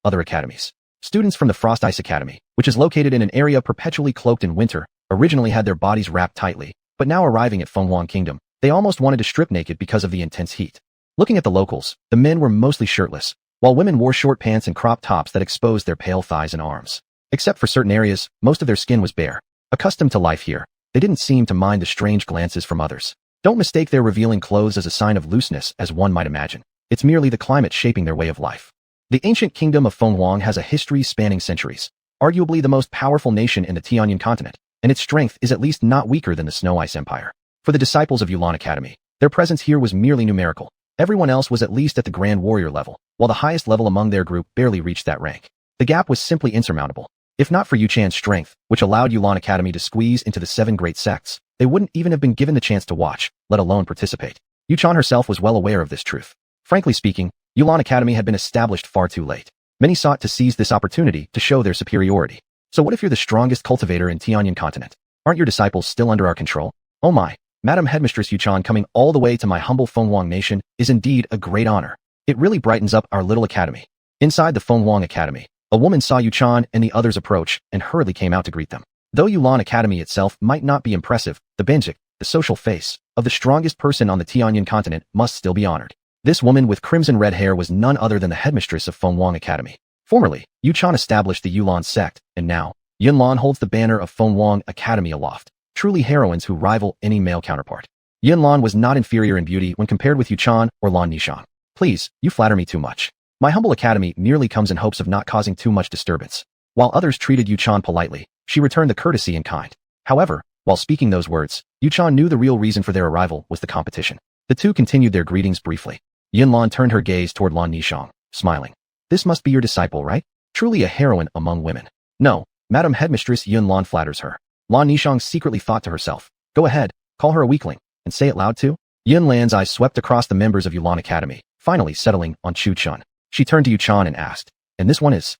other academies. Students from the Frost Ice Academy, which is located in an area perpetually cloaked in winter, originally had their bodies wrapped tightly, but now arriving at Fenghuang Kingdom, they almost wanted to strip naked because of the intense heat. Looking at the locals, the men were mostly shirtless, while women wore short pants and crop tops that exposed their pale thighs and arms. Except for certain areas, most of their skin was bare. Accustomed to life here, they didn't seem to mind the strange glances from others. Don't mistake their revealing clothes as a sign of looseness as one might imagine. It's merely the climate shaping their way of life. The ancient kingdom of Fenghuang has a history spanning centuries, arguably the most powerful nation in the Tianyan continent, and its strength is at least not weaker than the Snow Ice Empire. For the disciples of Yulan Academy, their presence here was merely numerical. Everyone else was at least at the Grand Warrior level, while the highest level among their group barely reached that rank. The gap was simply insurmountable. If not for Yuchan's strength, which allowed Yulan Academy to squeeze into the 7 great sects, they wouldn't even have been given the chance to watch, let alone participate. Yuchan herself was well aware of this truth. Frankly speaking, Yulan Academy had been established far too late. Many sought to seize this opportunity to show their superiority. So what if you're the strongest cultivator in Tianyan continent? Aren't your disciples still under our control? Oh my, Madam Headmistress Yuchan coming all the way to my humble Fenghuang nation is indeed a great honor. It really brightens up our little academy. Inside the Fenghuang Academy, a woman saw Yuchan and the others approach and hurriedly came out to greet them. Though Yulan Academy itself might not be impressive, the benjik, the social face, of the strongest person on the Tianyan continent must still be honored. This woman with crimson red hair was none other than the headmistress of Fenghuang Academy. Formerly, Yuchan established the Yulan sect, and now, Yunlan holds the banner of Fenghuang Academy aloft. Truly heroines who rival any male counterpart. Yunlan was not inferior in beauty when compared with Yuchan or Lan Nishang. Please, you flatter me too much. My humble academy merely comes in hopes of not causing too much disturbance. While others treated Yuchan politely, she returned the courtesy in kind. However, while speaking those words, Yuchan knew the real reason for their arrival was the competition. The two continued their greetings briefly. Yunlan turned her gaze toward Lan Nishang, smiling. This must be your disciple, right? Truly a heroine among women. No, Madam Headmistress Yunlan flatters her. Lan Nishang secretly thought to herself, go ahead, call her a weakling, and say it loud too. Yunlan's eyes swept across the members of Yulan Academy, finally settling on Chu Chun. She turned to Yuchan and asked, and this one is?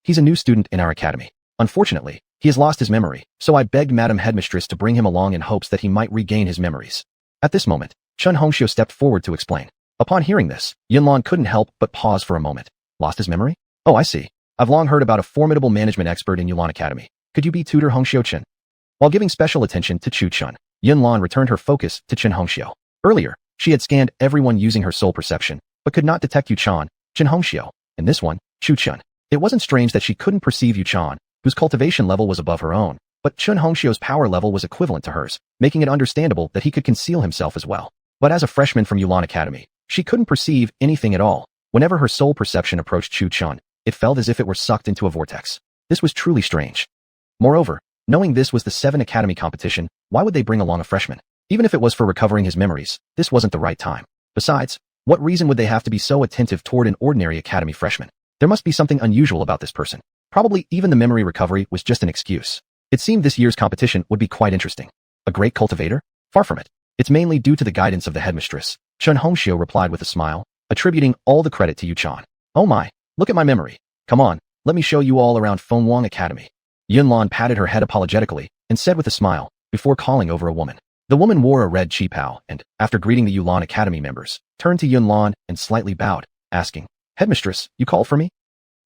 He's a new student in our academy. Unfortunately, he has lost his memory, so I begged Madam Headmistress to bring him along in hopes that he might regain his memories. At this moment, Chun Hongxiu stepped forward to explain. Upon hearing this, Yunlan couldn't help but pause for a moment. Lost his memory? Oh, I see. I've long heard about a formidable management expert in Yulan Academy. Could you be tutor Hongxiu Chen? While giving special attention to Chu Chun, Yunlan returned her focus to Chen Hongxiu. Earlier, she had scanned everyone using her soul perception, but could not detect Yuchan, Chen Hongxiu, and this one, Chu Chun. It wasn't strange that she couldn't perceive Yuchan, whose cultivation level was above her own, but Chen Hongxiu's power level was equivalent to hers, making it understandable that he could conceal himself as well. But as a freshman from Yulan Academy, she couldn't perceive anything at all. Whenever her soul perception approached Chu Chun, it felt as if it were sucked into a vortex. This was truly strange. Moreover, knowing this was the 7 Academy competition, why would they bring along a freshman? Even if it was for recovering his memories, this wasn't the right time. Besides, what reason would they have to be so attentive toward an ordinary Academy freshman? There must be something unusual about this person. Probably even the memory recovery was just an excuse. It seemed this year's competition would be quite interesting. A great cultivator? Far from it. It's mainly due to the guidance of the headmistress. Chen Hongxiu replied with a smile, attributing all the credit to Yuchan. Oh my, look at my memory. Come on, let me show you all around Fenghuang Academy. Yunlan patted her head apologetically and said with a smile, before calling over a woman. The woman wore a red qipao and, after greeting the Yulan Academy members, turned to Yunlan and slightly bowed, asking, Headmistress, you called for me?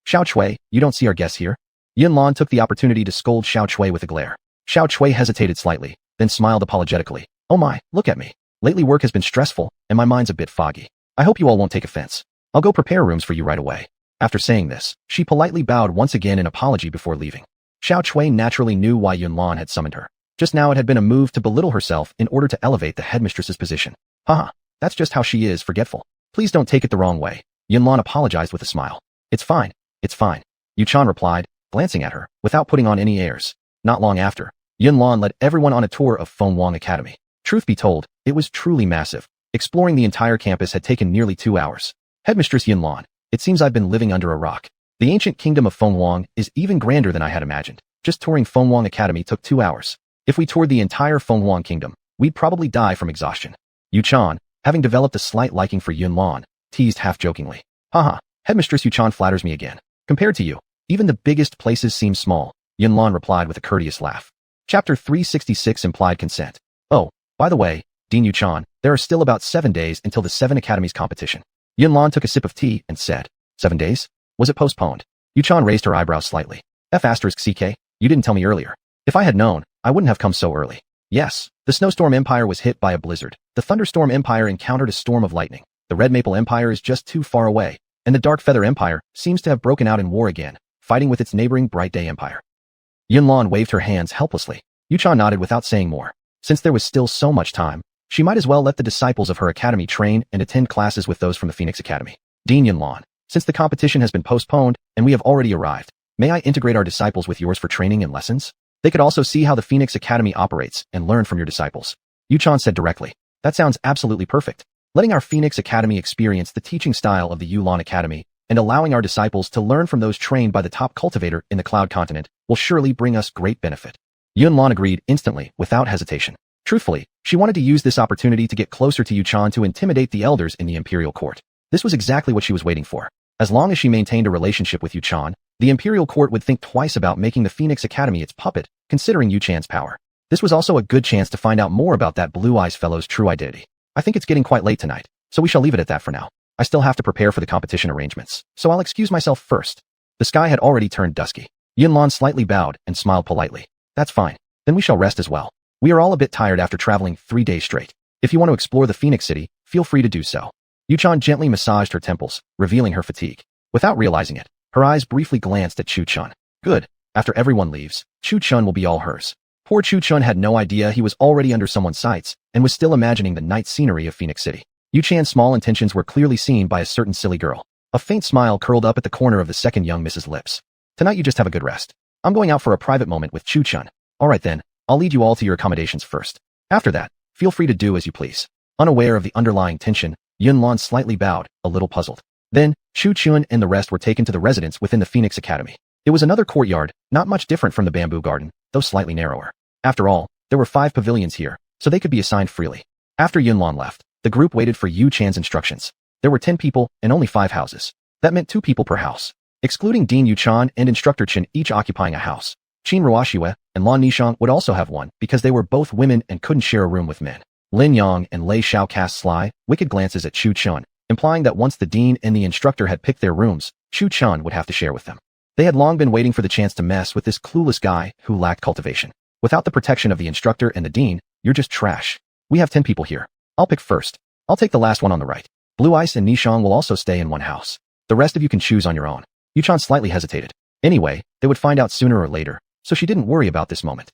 Xiao Chui, you don't see our guests here? Yunlan took the opportunity to scold Xiao Chui with a glare. Xiao Chui hesitated slightly, then smiled apologetically. Oh my, look at me. Lately work has been stressful, and my mind's a bit foggy. I hope you all won't take offense. I'll go prepare rooms for you right away. After saying this, she politely bowed once again in apology before leaving. Xiao Chui naturally knew why Yunlan had summoned her. Just now it had been a move to belittle herself in order to elevate the headmistress's position. Haha, that's just how she is, forgetful. Please don't take it the wrong way. Yunlan apologized with a smile. It's fine, it's fine. Yuchan replied, glancing at her, without putting on any airs. Not long after, Yunlan led everyone on a tour of Fenghuang Academy. Truth be told, it was truly massive. Exploring the entire campus had taken nearly 2 hours. Headmistress Yunlan, it seems I've been living under a rock. The ancient kingdom of Fenghuang is even grander than I had imagined. Just touring Fenghuang Academy took 2 hours. If we toured the entire Fenghuang kingdom, we'd probably die from exhaustion. Yuchan, having developed a slight liking for Yunlan, teased half-jokingly. Haha, Headmistress Yuchan flatters me again. Compared to you, even the biggest places seem small, Yunlan replied with a courteous laugh. Chapter 366 Implied Consent. Oh, by the way, Dean Yuchan, there are still about 7 days until the 7 Academies competition. Yunlan took a sip of tea and said, 7 days? Was it postponed? Yuchan raised her eyebrows slightly. F***CK, you didn't tell me earlier. If I had known, I wouldn't have come so early. Yes, the Snowstorm Empire was hit by a blizzard. The Thunderstorm Empire encountered a storm of lightning. The Red Maple Empire is just too far away, and the Dark Feather Empire seems to have broken out in war again, fighting with its neighboring Bright Day Empire. Yunlan waved her hands helplessly. Yuchan nodded without saying more. Since there was still so much time, she might as well let the disciples of her academy train and attend classes with those from the Phoenix Academy. Dean Yunlan, since the competition has been postponed and we have already arrived, may I integrate our disciples with yours for training and lessons? They could also see how the Phoenix Academy operates and learn from your disciples. Yuchan said directly. That sounds absolutely perfect. Letting our Phoenix Academy experience the teaching style of the Yulan Academy and allowing our disciples to learn from those trained by the top cultivator in the Cloud Continent will surely bring us great benefit. Yunlan agreed instantly, without hesitation. Truthfully, she wanted to use this opportunity to get closer to Yuchan to intimidate the elders in the Imperial Court. This was exactly what she was waiting for. As long as she maintained a relationship with Yuchan, the Imperial Court would think twice about making the Phoenix Academy its puppet, considering Yuchan's power. This was also a good chance to find out more about that Blue Eyes fellow's true identity. I think it's getting quite late tonight, so we shall leave it at that for now. I still have to prepare for the competition arrangements, so I'll excuse myself first. The sky had already turned dusky. Yunlan slightly bowed and smiled politely. That's fine. Then we shall rest as well. We are all a bit tired after traveling 3 days straight. If you want to explore the Phoenix City, feel free to do so. Yuchan gently massaged her temples, revealing her fatigue. Without realizing it, her eyes briefly glanced at Chu-chun. Good. After everyone leaves, Chu-chun will be all hers. Poor Chu-chun had no idea he was already under someone's sights and was still imagining the night scenery of Phoenix City. Yuchan's small intentions were clearly seen by a certain silly girl. A faint smile curled up at the corner of the second young Mrs. lips. Tonight you just have a good rest. I'm going out for a private moment with Chu-chun. All right then, I'll lead you all to your accommodations first. After that, feel free to do as you please. Unaware of the underlying tension, Yunlan slightly bowed, a little puzzled. Then, Chu-chun and the rest were taken to the residence within the Phoenix Academy. It was another courtyard, not much different from the bamboo garden, though slightly narrower. After all, there were 5 pavilions here, so they could be assigned freely. After Yunlan left, the group waited for Yu Chan's instructions. There were 10 people and only 5 houses. That meant 2 people per house. Excluding Dean Yuchan and Instructor Chen each occupying a house. Qin Ruoxiue and Lan Nishang would also have one because they were both women and couldn't share a room with men. Lin Yang and Lei Xiao cast sly, wicked glances at Chu-chun, implying that once the dean and the instructor had picked their rooms, Chu-chun would have to share with them. They had long been waiting for the chance to mess with this clueless guy who lacked cultivation. Without the protection of the instructor and the dean, you're just trash. We have 10 people here. I'll pick first. I'll take the last one on the right. Blue Ice and Nishang will also stay in one house. The rest of you can choose on your own. Yuchan slightly hesitated. Anyway, they would find out sooner or later, so she didn't worry about this moment.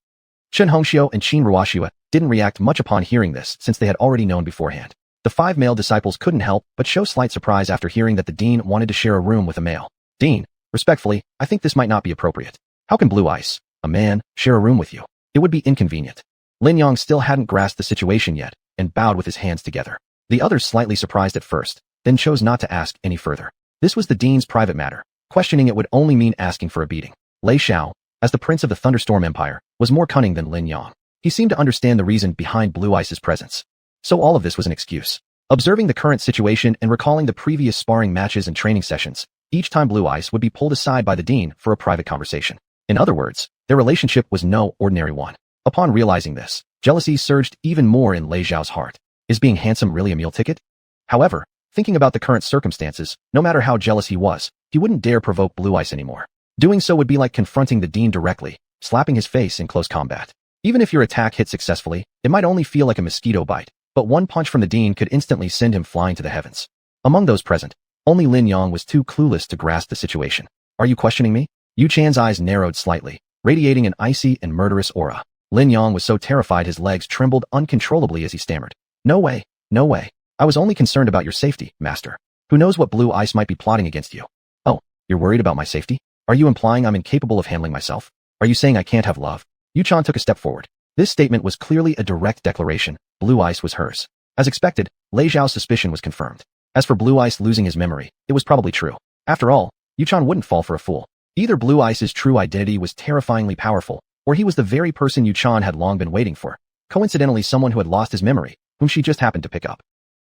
Chen Hongxiu and Qin Ruoxiue didn't react much upon hearing this since they had already known beforehand. The 5 male disciples couldn't help but show slight surprise after hearing that the dean wanted to share a room with a male. Dean, respectfully, I think this might not be appropriate. How can Blue Ice, a man, share a room with you? It would be inconvenient. Lin Yang still hadn't grasped the situation yet and bowed with his hands together. The others slightly surprised at first, then chose not to ask any further. This was the dean's private matter. Questioning it would only mean asking for a beating. Lei Xiao, as the prince of the Thunderstorm Empire, was more cunning than Lin Yang. He seemed to understand the reason behind Blue Ice's presence. So all of this was an excuse. Observing the current situation and recalling the previous sparring matches and training sessions, each time Blue Ice would be pulled aside by the dean for a private conversation. In other words, their relationship was no ordinary one. Upon realizing this, jealousy surged even more in Lei Xiao's heart. Is being handsome really a meal ticket? However, thinking about the current circumstances, no matter how jealous he was, he wouldn't dare provoke Blue Ice anymore. Doing so would be like confronting the dean directly, slapping his face in close combat. Even if your attack hit successfully, it might only feel like a mosquito bite, but one punch from the dean could instantly send him flying to the heavens. Among those present, only Lin Yang was too clueless to grasp the situation. Are you questioning me? Yu Chan's eyes narrowed slightly, radiating an icy and murderous aura. Lin Yang was so terrified his legs trembled uncontrollably as he stammered. No way, no way. I was only concerned about your safety, master. Who knows what Blue Ice might be plotting against you? Oh, you're worried about my safety? Are you implying I'm incapable of handling myself? Are you saying I can't have love? Yu Chan took a step forward. This statement was clearly a direct declaration. Blue Ice was hers. As expected, Lei Zhao's suspicion was confirmed. As for Blue Ice losing his memory, it was probably true. After all, Yu Chan wouldn't fall for a fool. Either Blue Ice's true identity was terrifyingly powerful, or he was the very person Yu Chan had long been waiting for. Coincidentally, someone who had lost his memory, whom she just happened to pick up.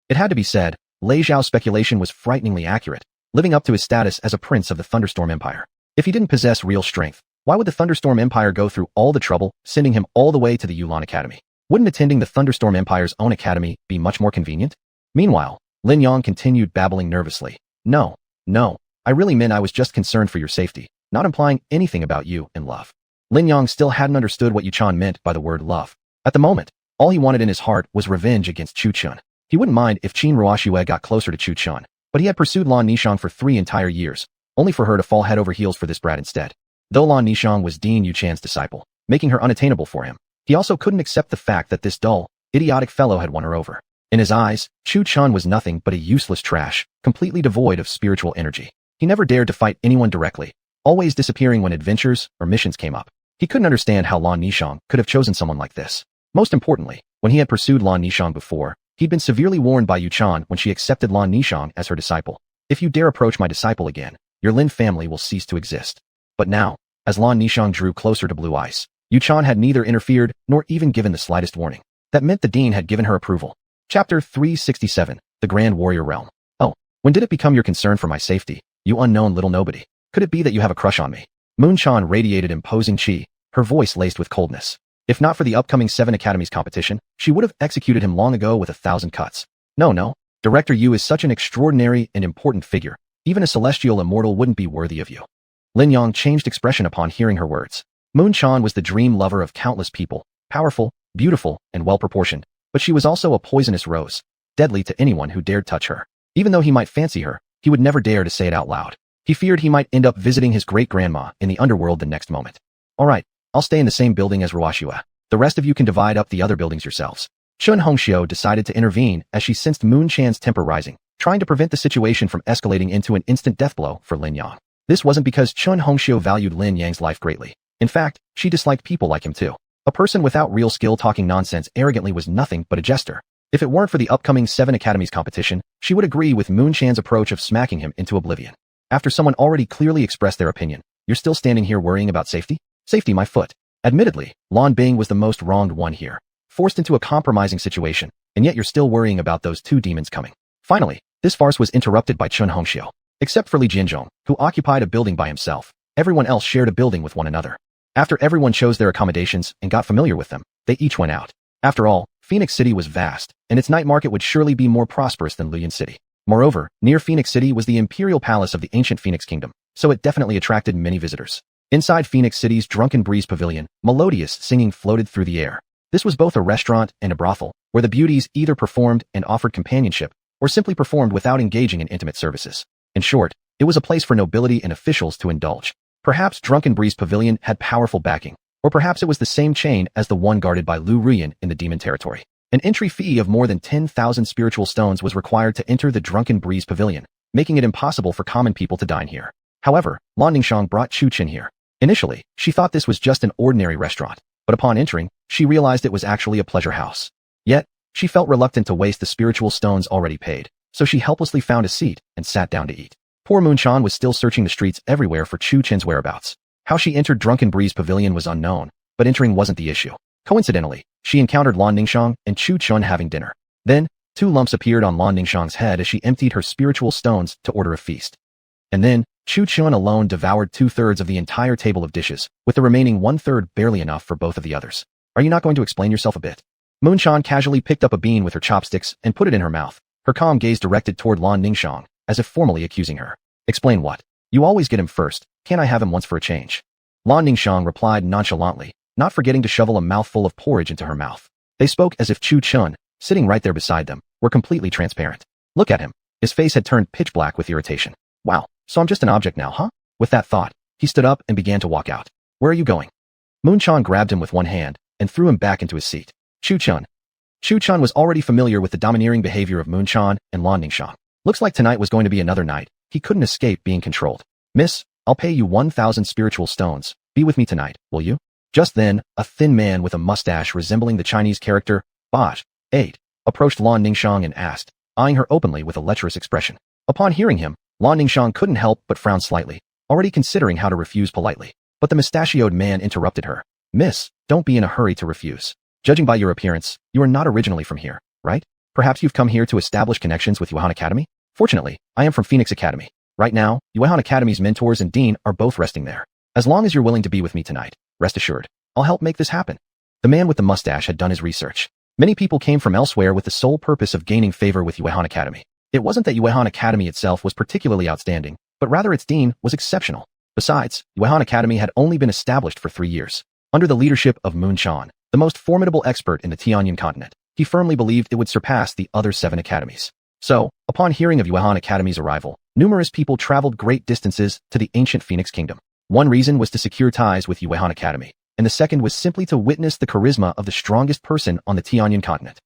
It had to be said, Lei Zhao's speculation was frighteningly accurate, living up to his status as a prince of the Thunderstorm Empire. If he didn't possess real strength, Why would the Thunderstorm Empire go through all the trouble, sending him all the way to the Yulan Academy? Wouldn't attending the Thunderstorm Empire's own academy be much more convenient? Meanwhile, Lin Yang continued babbling nervously. No, I really meant I was just concerned for your safety, not implying anything about you and love. Lin Yang still hadn't understood what Yuchan meant by the word love. At the moment, all he wanted in his heart was revenge against Chu Chun. He wouldn't mind if Qin Ruoxue got closer to Chu Chun, but he had pursued Lan Nishang for 3 entire years, only for her to fall head over heels for this brat instead. Though Lan Nishang was Dean Yuchan's disciple, making her unattainable for him, he also couldn't accept the fact that this dull, idiotic fellow had won her over. In his eyes, Chu Chun was nothing but a useless trash, completely devoid of spiritual energy. He never dared to fight anyone directly, always disappearing when adventures or missions came up. He couldn't understand how Lan Nishang could have chosen someone like this. Most importantly, when he had pursued Lan Nishang before, he'd been severely warned by Yuchan when she accepted Lan Nishang as her disciple. If you dare approach my disciple again, your Lin family will cease to exist. But now, as Lan Nishang drew closer to Blue Ice, Yuchan had neither interfered nor even given the slightest warning. That meant the Dean had given her approval. Chapter 367, The Grand Warrior Realm. Oh, when did it become your concern for my safety, you unknown little nobody? Could it be that you have a crush on me? Moon Chan radiated imposing chi, her voice laced with coldness. If not for the upcoming 7 Academies competition, she would have executed him long ago with 1,000 cuts. No, Director Yu is such an extraordinary and important figure. Even a celestial immortal wouldn't be worthy of you. Lin Yang changed expression upon hearing her words. Moon Chan was the dream lover of countless people, powerful, beautiful, and well-proportioned, but she was also a poisonous rose, deadly to anyone who dared touch her. Even though he might fancy her, he would never dare to say it out loud. He feared he might end up visiting his great-grandma in the underworld the next moment. All right, I'll stay in the same building as Ruoxue. The rest of you can divide up the other buildings yourselves. Chun Hongxiu decided to intervene as she sensed Moon Chan's temper rising, trying to prevent the situation from escalating into an instant death blow for Lin Yang. This wasn't because Chun Hongxiu valued Lin Yang's life greatly. In fact, she disliked people like him too. A person without real skill talking nonsense arrogantly was nothing but a jester. If it weren't for the upcoming 7 Academies competition, she would agree with Moon Chan's approach of smacking him into oblivion. After someone already clearly expressed their opinion, you're still standing here worrying about safety? Safety, my foot. Admittedly, Lan Bing was the most wronged one here, forced into a compromising situation, and yet you're still worrying about those 2 demons coming. Finally, this farce was interrupted by Chun Hongxiu. Except for Li Jianzhong, who occupied a building by himself, everyone else shared a building with one another. After everyone chose their accommodations and got familiar with them, they each went out. After all, Phoenix City was vast, and its night market would surely be more prosperous than Luyan City. Moreover, near Phoenix City was the imperial palace of the ancient Phoenix Kingdom, so it definitely attracted many visitors. Inside Phoenix City's Drunken Breeze Pavilion, melodious singing floated through the air. This was both a restaurant and a brothel, where the beauties either performed and offered companionship, or simply performed without engaging in intimate services. In short, it was a place for nobility and officials to indulge. Perhaps Drunken Breeze Pavilion had powerful backing, or perhaps it was the same chain as the one guarded by Lu Ruyan in the demon territory. An entry fee of more than 10,000 spiritual stones was required to enter the Drunken Breeze Pavilion, making it impossible for common people to dine here. However, Lan Ningxiang brought Chu Qin here. Initially, she thought this was just an ordinary restaurant, but upon entering, she realized it was actually a pleasure house. Yet, she felt reluctant to waste the spiritual stones already paid, so she helplessly found a seat and sat down to eat. Poor Moon Chan was still searching the streets everywhere for Chu Qin's whereabouts. How she entered Drunken Breeze Pavilion was unknown, but entering wasn't the issue. Coincidentally, she encountered Lan Ningxiang and Chu Chun having dinner. Then, 2 lumps appeared on Lan Ningxiang's head as she emptied her spiritual stones to order a feast. And then, Chu Chun alone devoured 2/3 of the entire table of dishes, with the remaining 1/3 barely enough for both of the others. Are you not going to explain yourself a bit? Moon Chan casually picked up a bean with her chopsticks and put it in her mouth, her calm gaze directed toward Lan Ningxiang, as if formally accusing her. Explain what? You always get him first, can't I have him once for a change? Lan Ningxiang replied nonchalantly, not forgetting to shovel a mouthful of porridge into her mouth. They spoke as if Chu Chun, sitting right there beside them, were completely transparent. Look at him. His face had turned pitch black with irritation. Wow, so I'm just an object now, huh? With that thought, he stood up and began to walk out. Where are you going? Moon Chan grabbed him with one hand and threw him back into his seat. Chu Chun. Chu Chun was already familiar with the domineering behavior of Moon Chan and Lan Ningxiang. Looks like tonight was going to be another night. He couldn't escape being controlled. Miss, I'll pay you 1,000 spiritual stones. Be with me tonight, will you? Just then, a thin man with a mustache resembling the Chinese character, Bosh, 8, approached Lan Ningxiang and asked, eyeing her openly with a lecherous expression. Upon hearing him, Lan Ningxiang couldn't help but frown slightly, already considering how to refuse politely. But the mustachioed man interrupted her. Miss, don't be in a hurry to refuse. Judging by your appearance, you are not originally from here, right? Perhaps you've come here to establish connections with Yuan Academy? Fortunately, I am from Phoenix Academy. Right now, Yuan Academy's mentors and dean are both resting there. As long as you're willing to be with me tonight, rest assured, I'll help make this happen. The man with the mustache had done his research. Many people came from elsewhere with the sole purpose of gaining favor with Yuehan Academy. It wasn't that Yuehan Academy itself was particularly outstanding, but rather its dean was exceptional. Besides, Yuehan Academy had only been established for 3 years. Under the leadership of Moon Chan, the most formidable expert in the Tianyan continent, he firmly believed it would surpass the other 7 academies. So, upon hearing of Yuehan Academy's arrival, numerous people traveled great distances to the ancient Phoenix Kingdom. One reason was to secure ties with Yuehan Academy, and the second was simply to witness the charisma of the strongest person on the Tianyan continent.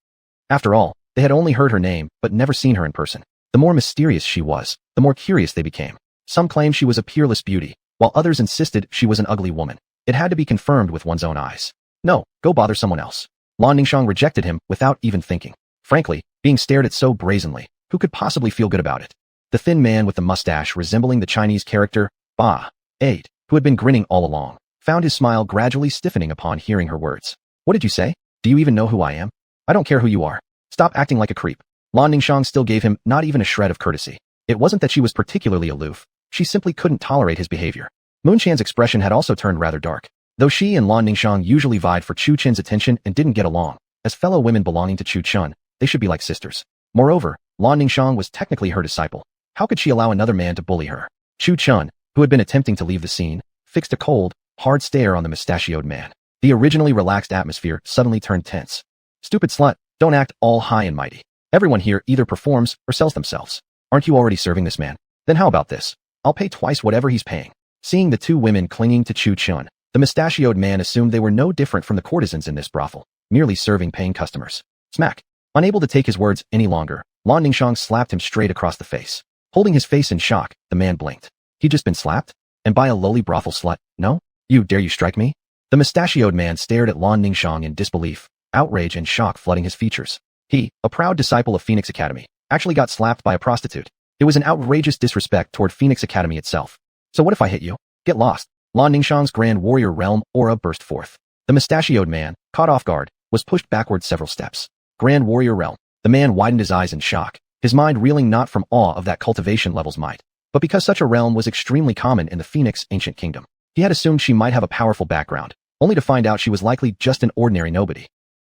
After all, they had only heard her name, but never seen her in person. The more mysterious she was, the more curious they became. Some claimed she was a peerless beauty, while others insisted she was an ugly woman. It had to be confirmed with one's own eyes. No, go bother someone else. Lan Ningxiang rejected him without even thinking. Frankly, being stared at so brazenly, who could possibly feel good about it? The thin man with the mustache resembling the Chinese character, Ba, Aid, who had been grinning all along, found his smile gradually stiffening upon hearing her words. What did you say? Do you even know who I am? I don't care who you are. Stop acting like a creep. Lan Ningxiang still gave him not even a shred of courtesy. It wasn't that she was particularly aloof. She simply couldn't tolerate his behavior. Moon Chan's expression had also turned rather dark. Though she and Lan Ningxiang usually vied for Chu Chen's attention and didn't get along, as fellow women belonging to Chu Chen, they should be like sisters. Moreover, Lan Ningxiang was technically her disciple. How could she allow another man to bully her? Chu Chen, who had been attempting to leave the scene, fixed a cold, hard stare on the mustachioed man. The originally relaxed atmosphere suddenly turned tense. Stupid slut, don't act all high and mighty. Everyone here either performs or sells themselves. Aren't you already serving this man? Then how about this? I'll pay twice whatever he's paying. Seeing the two women clinging to Chu Chen, the mustachioed man assumed they were no different from the courtesans in this brothel, merely serving paying customers. Smack. Unable to take his words any longer, Lan Ningxiang slapped him straight across the face. Holding his face in shock, the man blinked. He'd just been slapped? And by a lowly brothel slut? No? Dare you strike me? The mustachioed man stared at Lan Ningxiang in disbelief, outrage and shock flooding his features. He, a proud disciple of Phoenix Academy, actually got slapped by a prostitute. It was an outrageous disrespect toward Phoenix Academy itself. So what if I hit you? Get lost. Lan Ningxiang's Grand Warrior Realm aura burst forth. The mustachioed man, caught off guard, was pushed backward several steps. Grand Warrior Realm. The man widened his eyes in shock, his mind reeling not from awe of that cultivation level's might, but because such a realm was extremely common in the Phoenix ancient kingdom. He had assumed she might have a powerful background, only to find out she was likely just an ordinary nobody.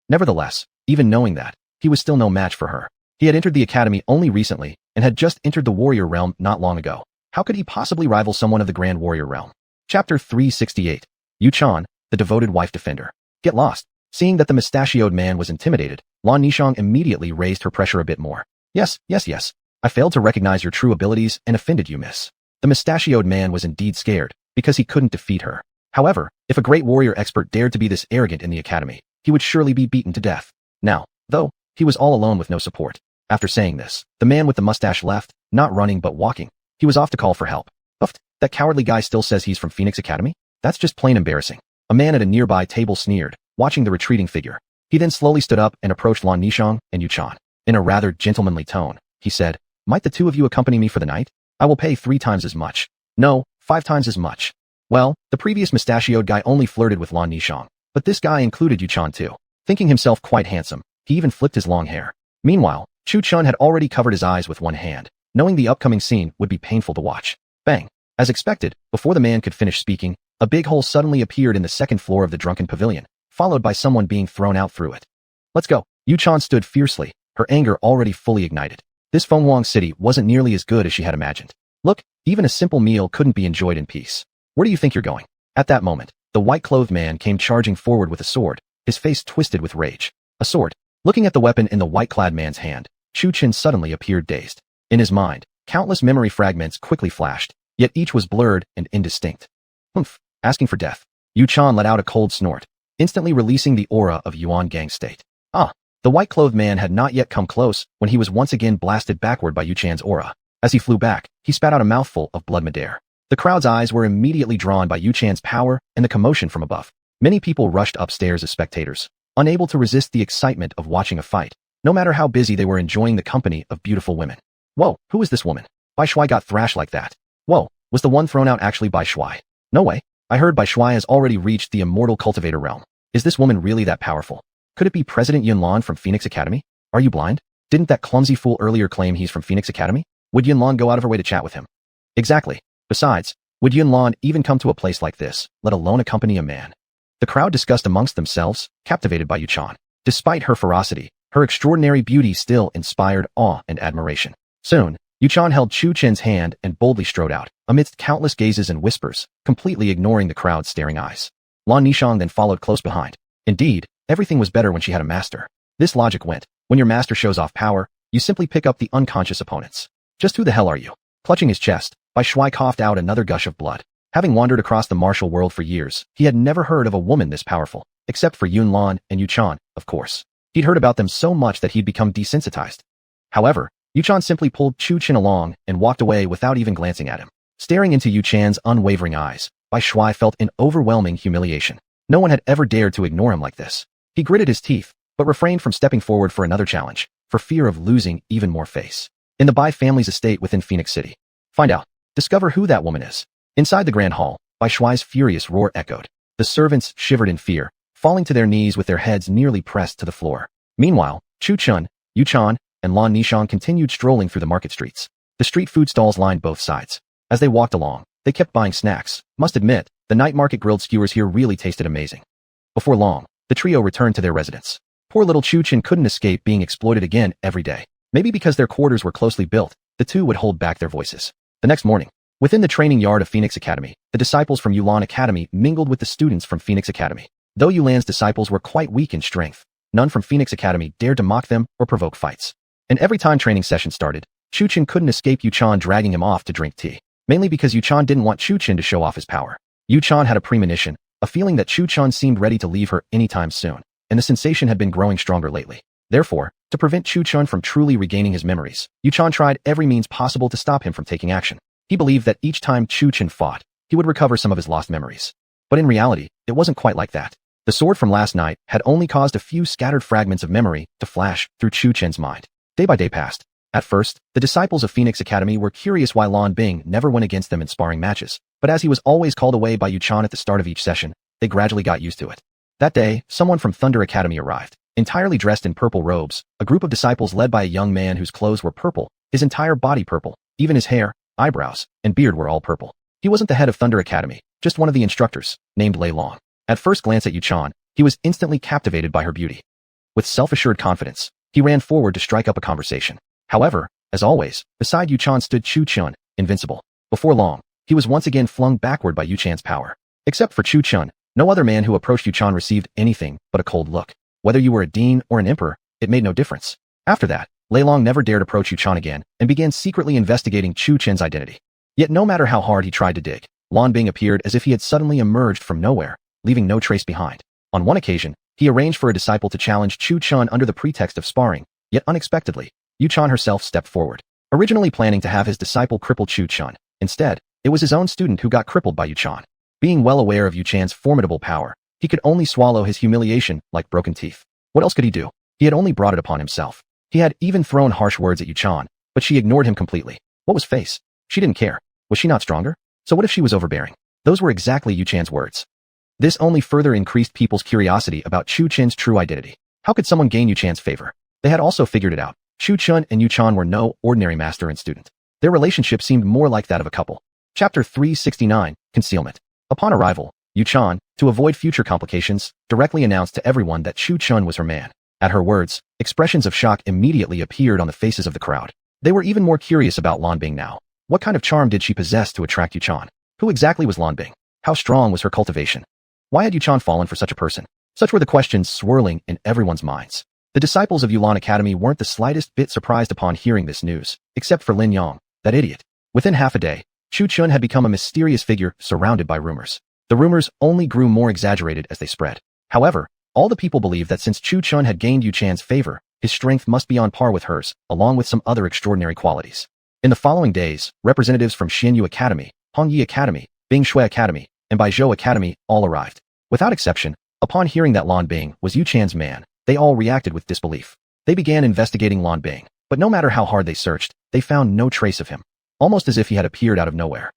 Nevertheless, even knowing that, he was still no match for her. He had entered the academy only recently, and had just entered the warrior realm not long ago. How could he possibly rival someone of the Grand Warrior Realm? Chapter 368. Yu Chan, the devoted wife defender. Get lost. Seeing that the mustachioed man was intimidated, Lan Ningxiang immediately raised her pressure a bit more. Yes. I failed to recognize your true abilities and offended you, miss. The mustachioed man was indeed scared, because he couldn't defeat her. However, if a great warrior expert dared to be this arrogant in the academy, he would surely be beaten to death. Now, though, he was all alone with no support. After saying this, the man with the mustache left, not running but walking. He was off to call for help. Uffed, that cowardly guy still says he's from Phoenix Academy? That's just plain embarrassing. A man at a nearby table sneered, watching the retreating figure. He then slowly stood up and approached Lan Ningxiang and Yu Chan. In a rather gentlemanly tone, he said, might the two of you accompany me for the night? I will pay 3 times as much. No, 5 times as much. Well, the previous mustachioed guy only flirted with Lan Ningxiang, but this guy included Yu Chan too. Thinking himself quite handsome, he even flipped his long hair. Meanwhile, Chu Chen had already covered his eyes with one hand, knowing the upcoming scene would be painful to watch. Bang! As expected, before the man could finish speaking, a big hole suddenly appeared in the second floor of the drunken pavilion, followed by someone being thrown out through it. Let's go. Yu Chan stood fiercely, her anger already fully ignited. This Fenghuang city wasn't nearly as good as she had imagined. Look, even a simple meal couldn't be enjoyed in peace. Where do you think you're going? At that moment, the white-clothed man came charging forward with a sword, his face twisted with rage. A sword. Looking at the weapon in the white-clad man's hand, Chu Chen suddenly appeared dazed. In his mind, countless memory fragments quickly flashed, yet each was blurred and indistinct. Humph, asking for death. Yu Chan let out a cold snort, instantly releasing the aura of Yuan Gang state. The white-clothed man had not yet come close when he was once again blasted backward by Yu Chan's aura. As he flew back, he spat out a mouthful of blood mid-air. The crowd's eyes were immediately drawn by Yu Chan's power and the commotion from above. Many people rushed upstairs as spectators, unable to resist the excitement of watching a fight, no matter how busy they were enjoying the company of beautiful women. Whoa, who is this woman? Bai Shuai got thrashed like that. Whoa, was the one thrown out actually Bai Shuai? No way. I heard Bai Shuai has already reached the immortal cultivator realm. Is this woman really that powerful? Could it be President Yunlan from Phoenix Academy? Are you blind? Didn't that clumsy fool earlier claim he's from Phoenix Academy? Would Yunlan go out of her way to chat with him? Exactly. Besides, Would Yunlan even come to a place like this, let alone accompany a man? The crowd discussed amongst themselves, captivated by Yuchan. Despite her ferocity, her extraordinary beauty still inspired awe and admiration. Soon, Yuchan held Chu Chen's hand and boldly strode out, amidst countless gazes and whispers, completely ignoring the crowd's staring eyes. Lan Nishang then followed close behind. Indeed, everything was better when she had a master. This logic went, when your master shows off power, you simply pick up the unconscious opponents. Just who the hell are you? Clutching his chest, Bai Shuai coughed out another gush of blood. Having wandered across the martial world for years, he had never heard of a woman this powerful, except for Yunlan and Yuchan, of course. He'd heard about them so much that he'd become desensitized. However, Yuchan simply pulled Chu Chen along and walked away without even glancing at him. Staring into Yuchan's unwavering eyes, Bai Shuai felt an overwhelming humiliation. No one had ever dared to ignore him like this. He gritted his teeth, but refrained from stepping forward for another challenge, for fear of losing even more face. In the Bai family's estate within Phoenix City. Find out. Discover who that woman is. Inside the grand hall, Bai Shuai's furious roar echoed. The servants shivered in fear, falling to their knees with their heads nearly pressed to the floor. Meanwhile, Chu Chun, Yuchan, and Lan Nishang continued strolling through the market streets. The street food stalls lined both sides. As they walked along, they kept buying snacks. Must admit, the night market grilled skewers here really tasted amazing. Before long, the trio returned to their residence. Poor little Chu Chen couldn't escape being exploited again every day. Maybe because their quarters were closely built, the two would hold back their voices. The next morning, within the training yard of Phoenix Academy, the disciples from Yulan Academy mingled with the students from Phoenix Academy. Though Yulan's disciples were quite weak in strength, none from Phoenix Academy dared to mock them or provoke fights. And every time training session started, Chu Chen couldn't escape Yuchan dragging him off to drink tea. Mainly because Yuchan didn't want Chu Chen to show off his power. Yuchan had a premonition, a feeling that Chu Chen seemed ready to leave her anytime soon, and the sensation had been growing stronger lately. Therefore, to prevent Chu Chen from truly regaining his memories, Yuchan tried every means possible to stop him from taking action. He believed that each time Chu Chen fought, he would recover some of his lost memories. But in reality, it wasn't quite like that. The sword from last night had only caused a few scattered fragments of memory to flash through Chu Chen's mind. Day by day passed. At first, the disciples of Phoenix Academy were curious why Lan Bing never went against them in sparring matches, but as he was always called away by Yuchan at the start of each session, they gradually got used to it. That day, someone from Thunder Academy arrived. Entirely dressed in purple robes, a group of disciples led by a young man whose clothes were purple, his entire body purple, even his hair, eyebrows, and beard were all purple. He wasn't the head of Thunder Academy, just one of the instructors, named Lei Long. At first glance at Yuchan, he was instantly captivated by her beauty. With self-assured confidence, he ran forward to strike up a conversation. However, as always, beside Yuchan stood Chu Chun, invincible. Before long, he was once again flung backward by Yuchan's power. Except for Chu Chun, no other man who approached Yuchan received anything but a cold look. Whether you were a dean or an emperor, it made no difference. After that, Lei Long never dared approach Yuchan again and began secretly investigating Chu Chen's identity. Yet no matter how hard he tried to dig, Lan Bing appeared as if he had suddenly emerged from nowhere, leaving no trace behind. On one occasion, he arranged for a disciple to challenge Chu Chun under the pretext of sparring, yet unexpectedly, Yuchan herself stepped forward. Originally planning to have his disciple cripple Chu Chun, instead, it was his own student who got crippled by Yuchan. Being well aware of Yuchan's formidable power, he could only swallow his humiliation like broken teeth. What else could he do? He had only brought it upon himself. He had even thrown harsh words at Yuchan, but she ignored him completely. What was face? She didn't care. Was she not stronger? So what if she was overbearing? Those were exactly Yuchan's words. This only further increased people's curiosity about Chu Chen's true identity. How could someone gain Yuchan's favor? They had also figured it out. Chu Chun and Yuchan were no ordinary master and student. Their relationship seemed more like that of a couple. Chapter 369, Concealment. Upon arrival, Yuchan, to avoid future complications, directly announced to everyone that Chu Chun was her man. At her words, expressions of shock immediately appeared on the faces of the crowd. They were even more curious about Lan Bing now. What kind of charm did she possess to attract Yuchan? Who exactly was Lan Bing? How strong was her cultivation? Why had Yuchan fallen for such a person? Such were the questions swirling in everyone's minds. The disciples of Yulan Academy weren't the slightest bit surprised upon hearing this news, except for Lin Yang, that idiot. Within half a day, Chu Chun had become a mysterious figure surrounded by rumors. The rumors only grew more exaggerated as they spread. However, all the people believed that since Chu Chun had gained Yuchan's favor, his strength must be on par with hers, along with some other extraordinary qualities. In the following days, representatives from Xianyu Academy, Hongyi Academy, Bingshui Academy, and Baizhou Academy all arrived. Without exception, upon hearing that Lan Bing was Yuchan's man, they all reacted with disbelief. They began investigating Lan Bing, but no matter how hard they searched, they found no trace of him, almost as if he had appeared out of nowhere.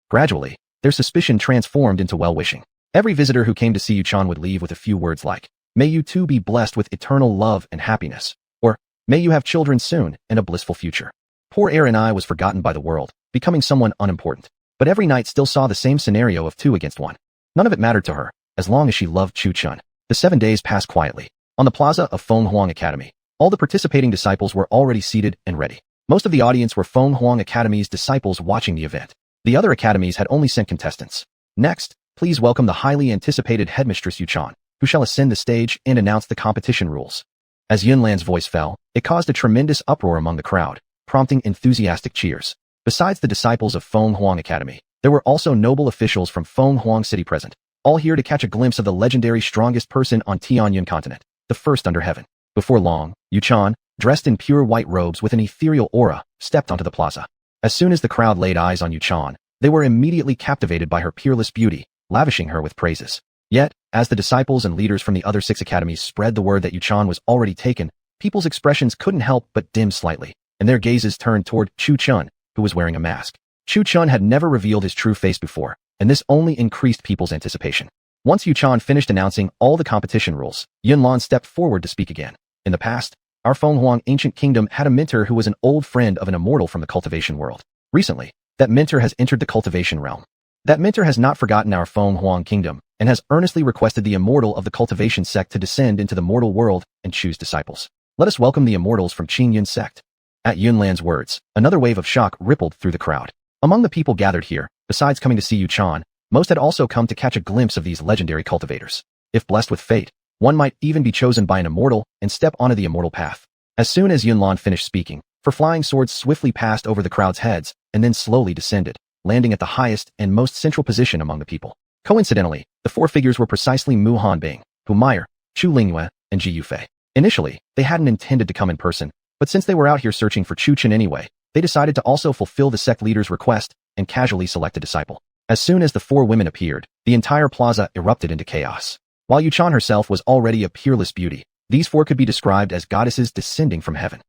Gradually, their suspicion transformed into well-wishing. Every visitor who came to see Yuchan would leave with a few words like, "May you too be blessed with eternal love and happiness," or, "May you have children soon and a blissful future." Poor Aaron I was forgotten by the world, becoming someone unimportant. but every night still saw the same scenario of 2 against 1. None of it mattered to her, as long as she loved Chu Chun. The 7 days passed quietly. On the plaza of Feng Huang Academy, all the participating disciples were already seated and ready. Most of the audience were Feng Huang Academy's disciples watching the event. The other academies had only sent contestants. Next, please welcome the highly anticipated headmistress Yuchan, who shall ascend the stage and announce the competition rules. As Yunlan's voice fell, it caused a tremendous uproar among the crowd, prompting enthusiastic cheers. Besides the disciples of Feng Huang Academy, there were also noble officials from Feng Huang City present, all here to catch a glimpse of the legendary strongest person on Tianyun continent, the first under heaven. Before long, Yuchan, dressed in pure white robes with an ethereal aura, stepped onto the plaza. As soon as the crowd laid eyes on Yuchan, they were immediately captivated by her peerless beauty, lavishing her with praises. Yet, as the disciples and leaders from the other 6 academies spread the word that Yuchan was already taken, people's expressions couldn't help but dim slightly, and their gazes turned toward Chu Chun, who was wearing a mask. Chu Chun had never revealed his true face before, and this only increased people's anticipation. Once Yuchan finished announcing all the competition rules, Yunlan stepped forward to speak again. In the past, our Feng Huang ancient kingdom had a mentor who was an old friend of an immortal from the cultivation world. Recently, that mentor has entered the cultivation realm. That mentor has not forgotten our Feng Huang kingdom and has earnestly requested the immortal of the cultivation sect to descend into the mortal world and choose disciples. Let us welcome the immortals from Qingyun sect. At Yunlan's words, another wave of shock rippled through the crowd. Among the people gathered here, besides coming to see Yuchan, most had also come to catch a glimpse of these legendary cultivators. If blessed with fate, one might even be chosen by an immortal and step onto the immortal path. As soon as Yunlan finished speaking, her flying swords swiftly passed over the crowd's heads and then slowly descended, landing at the highest and most central position among the people. Coincidentally, the 4 figures were precisely Mu Hanbing, Hu Meyer, Chu Lingyue, and Ji Yufei. Initially, they hadn't intended to come in person, but since they were out here searching for Chu Chen anyway, they decided to also fulfill the sect leader's request and casually select a disciple. As soon as the 4 women appeared, the entire plaza erupted into chaos. While Yuchan herself was already a peerless beauty, these 4 could be described as goddesses descending from heaven.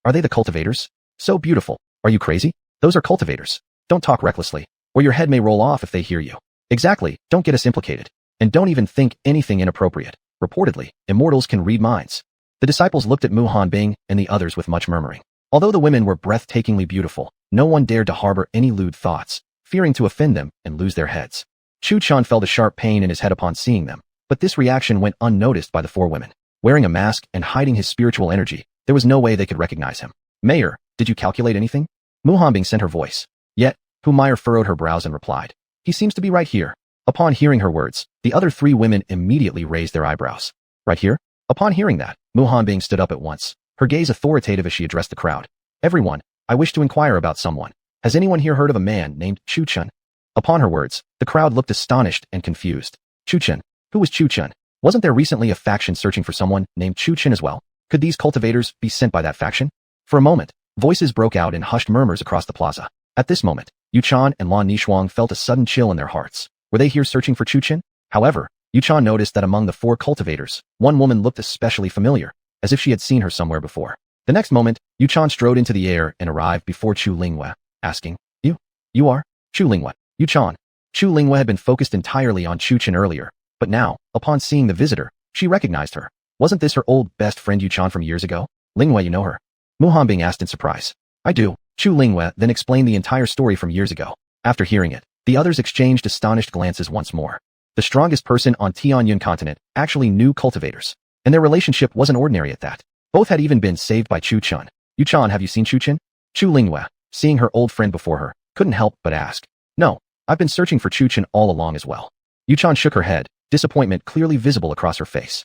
Are they the cultivators? So beautiful. Are you crazy? Those are cultivators. Don't talk recklessly, or your head may roll off if they hear you. Exactly, don't get us implicated. And don't even think anything inappropriate. Reportedly, immortals can read minds. The disciples looked at Mu Hanbing and the others with much murmuring. Although the women were breathtakingly beautiful, no one dared to harbor any lewd thoughts, fearing to offend them and lose their heads. Chu Chun felt a sharp pain in his head upon seeing them, but this reaction went unnoticed by the 4 women. Wearing a mask and hiding his spiritual energy, there was no way they could recognize him. Mayor, did you calculate anything? Mu Hanbing sent her voice. Yet, Hu Meyer furrowed her brows and replied. He seems to be right here. Upon hearing her words, the other 3 women immediately raised their eyebrows. Right here? Upon hearing that, Mu Hanbing stood up at once, her gaze authoritative as she addressed the crowd. Everyone, I wish to inquire about someone. Has anyone here heard of a man named Chu Chun? Upon her words, the crowd looked astonished and confused. Chu Chun? Who was Chu Chun? Wasn't there recently a faction searching for someone named Chu Chun as well? Could these cultivators be sent by that faction? For a moment, voices broke out in hushed murmurs across the plaza. At this moment, Yuchan and Lan Nishuang felt a sudden chill in their hearts. Were they here searching for Chu Chun? However, Yuchan noticed that among the 4 cultivators, one woman looked especially familiar, as if she had seen her somewhere before. The next moment, Yuchan strode into the air and arrived before Chu Lingyue, asking, You are? Chu Lingyue. Yuchan. Chu Lingyue had been focused entirely on Chu Chun earlier, but now, upon seeing the visitor, she recognized her. Wasn't this her old best friend Yuchan from years ago? Lingyue, you know her? Mu Hanbing asked in surprise. I do. Chu Lingyue then explained the entire story from years ago. After hearing it, the others exchanged astonished glances once more. The strongest person on Tianyun continent actually knew cultivators, and their relationship wasn't ordinary at that. Both had even been saved by Chu Chun. Yuchan, have you seen Chu Chun? Chu Lingyue, seeing her old friend before her, couldn't help but ask. No, I've been searching for Chu Chun all along as well. Yuchan shook her head, disappointment clearly visible across her face.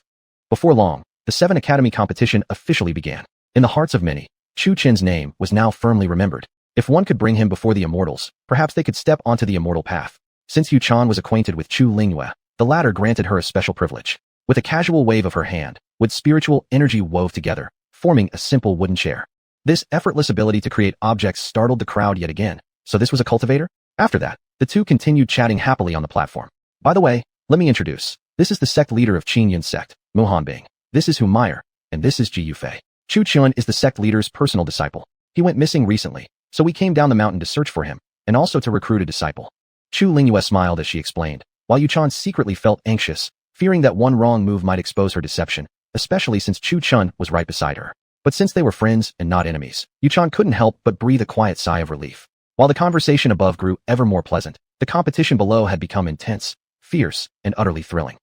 Before long, the 7 Academy competition officially began. In the hearts of many, Chu Chun's name was now firmly remembered. If one could bring him before the immortals, perhaps they could step onto the immortal path. Since Yuchan was acquainted with Chu Lingyue, the latter granted her a special privilege. With a casual wave of her hand, with spiritual energy wove together, forming a simple wooden chair. This effortless ability to create objects startled the crowd yet again. So this was a cultivator? After that, the 2 continued chatting happily on the platform. By the way, let me introduce. This is the sect leader of Qingyun sect, Mu Hanbing. This is Hu Meyer, and this is Ji Yufei. Chu Chun is the sect leader's personal disciple. He went missing recently, so we came down the mountain to search for him, and also to recruit a disciple. Chu Lingyue smiled as she explained, while Yuchan secretly felt anxious, fearing that one wrong move might expose her deception, especially since Chu Chun was right beside her. But since they were friends and not enemies, Yuchan couldn't help but breathe a quiet sigh of relief. While the conversation above grew ever more pleasant, the competition below had become intense, fierce, and utterly thrilling.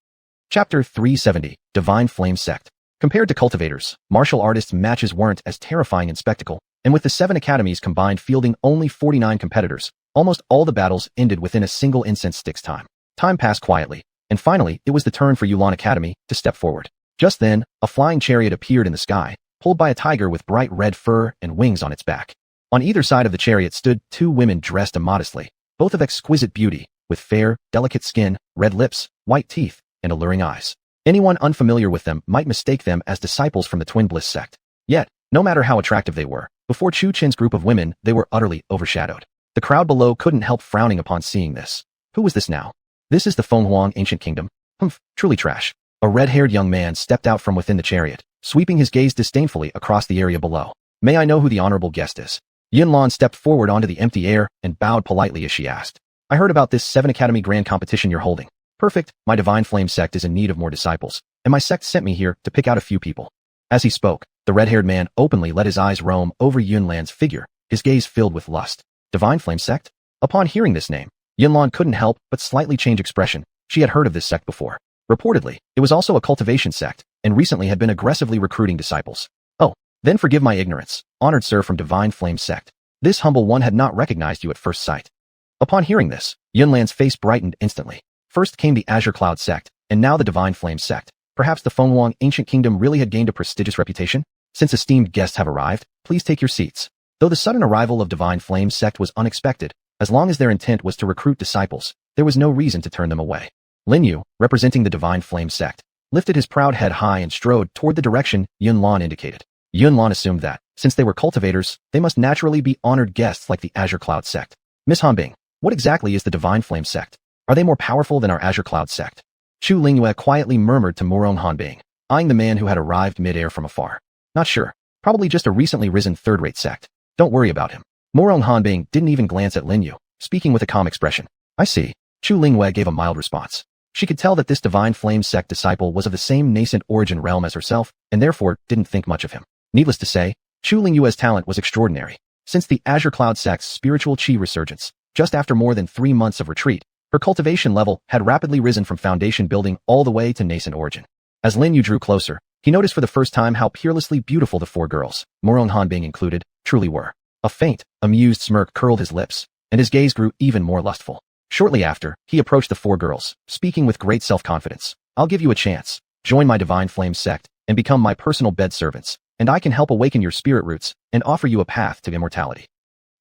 Chapter 370, Divine Flame Sect. Compared to cultivators, martial artists' matches weren't as terrifying in spectacle, and with the 7 academies combined fielding only 49 competitors, almost all the battles ended within a single incense stick's time. Time passed quietly, and finally it was the turn for Yulan Academy to step forward. Just then, a flying chariot appeared in the sky, pulled by a tiger with bright red fur and wings on its back. On either side of the chariot stood 2 women dressed immodestly, both of exquisite beauty, with fair, delicate skin, red lips, white teeth, and alluring eyes. Anyone unfamiliar with them might mistake them as disciples from the Twin Bliss sect. Yet, no matter how attractive they were, before Chu Chin's group of women, they were utterly overshadowed. The crowd below couldn't help frowning upon seeing this. Who was this now? This is the Fenghuang Ancient Kingdom. Humph, truly trash. A red-haired young man stepped out from within the chariot, sweeping his gaze disdainfully across the area below. May I know who the honorable guest is? Yinlan stepped forward onto the empty air and bowed politely as she asked. I heard about this 7 Academy Grand competition you're holding. Perfect, my Divine Flame sect is in need of more disciples, and my sect sent me here to pick out a few people. As he spoke, the red-haired man openly let his eyes roam over Yunlan's figure, his gaze filled with lust. Divine Flame sect? Upon hearing this name, Yunlan couldn't help but slightly change expression. She had heard of this sect before. Reportedly, it was also a cultivation sect, and recently had been aggressively recruiting disciples. Oh, then forgive my ignorance, honored sir from Divine Flame sect. This humble one had not recognized you at first sight. Upon hearing this, Yunlan's face brightened instantly. First came the Azure Cloud sect, and now the Divine Flame sect. Perhaps the Fenghuang Ancient Kingdom really had gained a prestigious reputation? Since esteemed guests have arrived, please take your seats. Though the sudden arrival of Divine Flame sect was unexpected, as long as their intent was to recruit disciples, there was no reason to turn them away. Lin Yu, representing the Divine Flame sect, lifted his proud head high and strode toward the direction Yunlan indicated. Yunlan assumed that, since they were cultivators, they must naturally be honored guests like the Azure Cloud sect. Miss Hanbing, what exactly is the Divine Flame sect? Are they more powerful than our Azure Cloud sect? Chu Lingyue quietly murmured to Murong Hanbing, eyeing the man who had arrived mid-air from afar. Not sure. Probably just a recently risen third-rate sect. Don't worry about him. Murong Hanbing didn't even glance at Lin Yu, speaking with a calm expression. I see. Chu Lingyue gave a mild response. She could tell that this Divine Flame sect disciple was of the same nascent origin realm as herself, and therefore didn't think much of him. Needless to say, Chu Lingyue's talent was extraordinary. Since the Azure Cloud sect's spiritual chi resurgence, just after more than 3 months of retreat, her cultivation level had rapidly risen from foundation building all the way to nascent origin. As Lin Yu drew closer, he noticed for the first time how peerlessly beautiful the 4 girls, Murong Hanbing included, truly were. A faint, amused smirk curled his lips, and his gaze grew even more lustful. Shortly after, he approached the 4 girls, speaking with great self-confidence. I'll give you a chance. Join my Divine Flame sect, and become my personal bed servants, and I can help awaken your spirit roots, and offer you a path to immortality.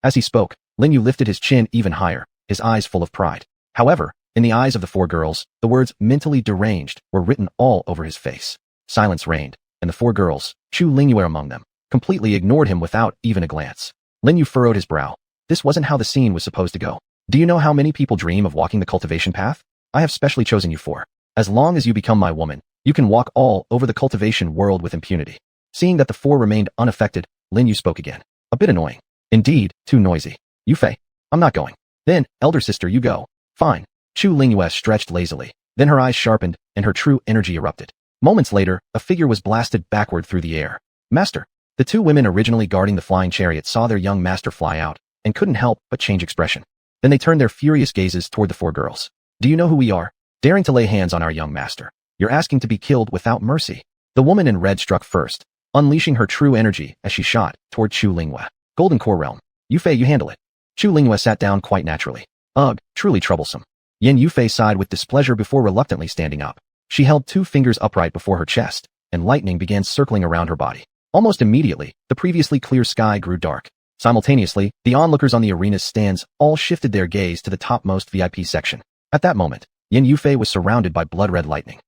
As he spoke, Lin Yu lifted his chin even higher, his eyes full of pride. However, in the eyes of the 4 girls, the words mentally deranged were written all over his face. Silence reigned, and the 4 girls, Chu Lingyue among them, completely ignored him without even a glance. Lin Yu furrowed his brow. This wasn't how the scene was supposed to go. Do you know how many people dream of walking the cultivation path? I have specially chosen you for. As long as you become my woman, you can walk all over the cultivation world with impunity. Seeing that the 4 remained unaffected, Lin Yu spoke again. A bit annoying. Indeed, too noisy. Yufei, I'm not going. Then, elder sister, you go. Fine. Chu Lingyue stretched lazily. Then her eyes sharpened, and her true energy erupted. Moments later, a figure was blasted backward through the air. Master. The 2 women originally guarding the flying chariot saw their young master fly out, and couldn't help but change expression. Then they turned their furious gazes toward the 4 girls. Do you know who we are? Daring to lay hands on our young master. You're asking to be killed without mercy. The woman in red struck first, unleashing her true energy as she shot toward Chu Lingyue. Golden Core Realm. Yufei, you handle it. Chu Lingyue sat down quite naturally. Ugh, truly troublesome. Yin Yufei sighed with displeasure before reluctantly standing up. She held 2 fingers upright before her chest, and lightning began circling around her body. Almost immediately, the previously clear sky grew dark. Simultaneously, the onlookers on the arena's stands all shifted their gaze to the topmost VIP section. At that moment, Yin Yufei was surrounded by blood-red lightning.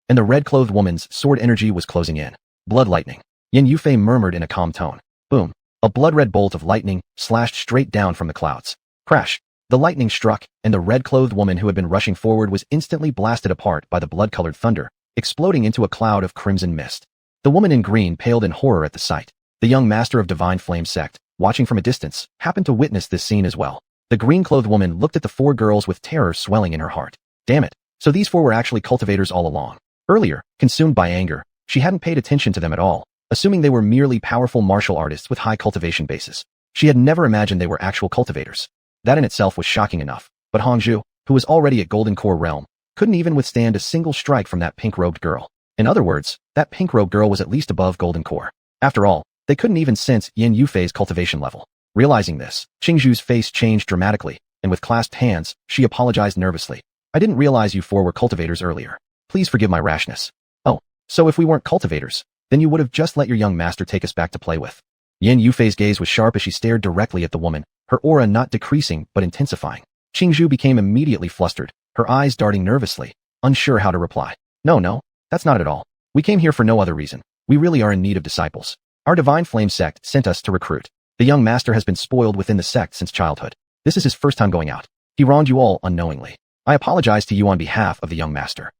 And the red-clothed woman's sword energy was closing in. Blood lightning. Yin Yufei murmured in a calm tone. Boom. A blood-red bolt of lightning slashed straight down from the clouds. Crash. The lightning struck, and the red-clothed woman who had been rushing forward was instantly blasted apart by the blood-colored thunder, exploding into a cloud of crimson mist. The woman in green paled in horror at the sight. The young master of Divine Flame sect, watching from a distance, happened to witness this scene as well. The green-clothed woman looked at the 4 girls with terror swelling in her heart. Damn it. So these 4 were actually cultivators all along. Earlier, consumed by anger, she hadn't paid attention to them at all, assuming they were merely powerful martial artists with high cultivation bases. She had never imagined they were actual cultivators. That in itself was shocking enough, but Hongzhu, who was already at Golden Core realm, couldn't even withstand a single strike from that pink-robed girl. In other words, that pink-robed girl was at least above Golden Core. After all, they couldn't even sense Yin Yufei's cultivation level. Realizing this, Qingzhu's face changed dramatically, and with clasped hands, she apologized nervously. I didn't realize you four were cultivators earlier. Please forgive my rashness. Oh, so if we weren't cultivators, then you would have just let your young master take us back to play with. Yin Yufei's gaze was sharp as she stared directly at the woman, her aura not decreasing but intensifying. Qingzhu became immediately flustered, her eyes darting nervously, unsure how to reply. No, that's not at all. We came here for no other reason. We really are in need of disciples. Our Divine Flame sect sent us to recruit. The young master has been spoiled within the sect since childhood. This is his first time going out. He wronged you all unknowingly. I apologize to you on behalf of the young master.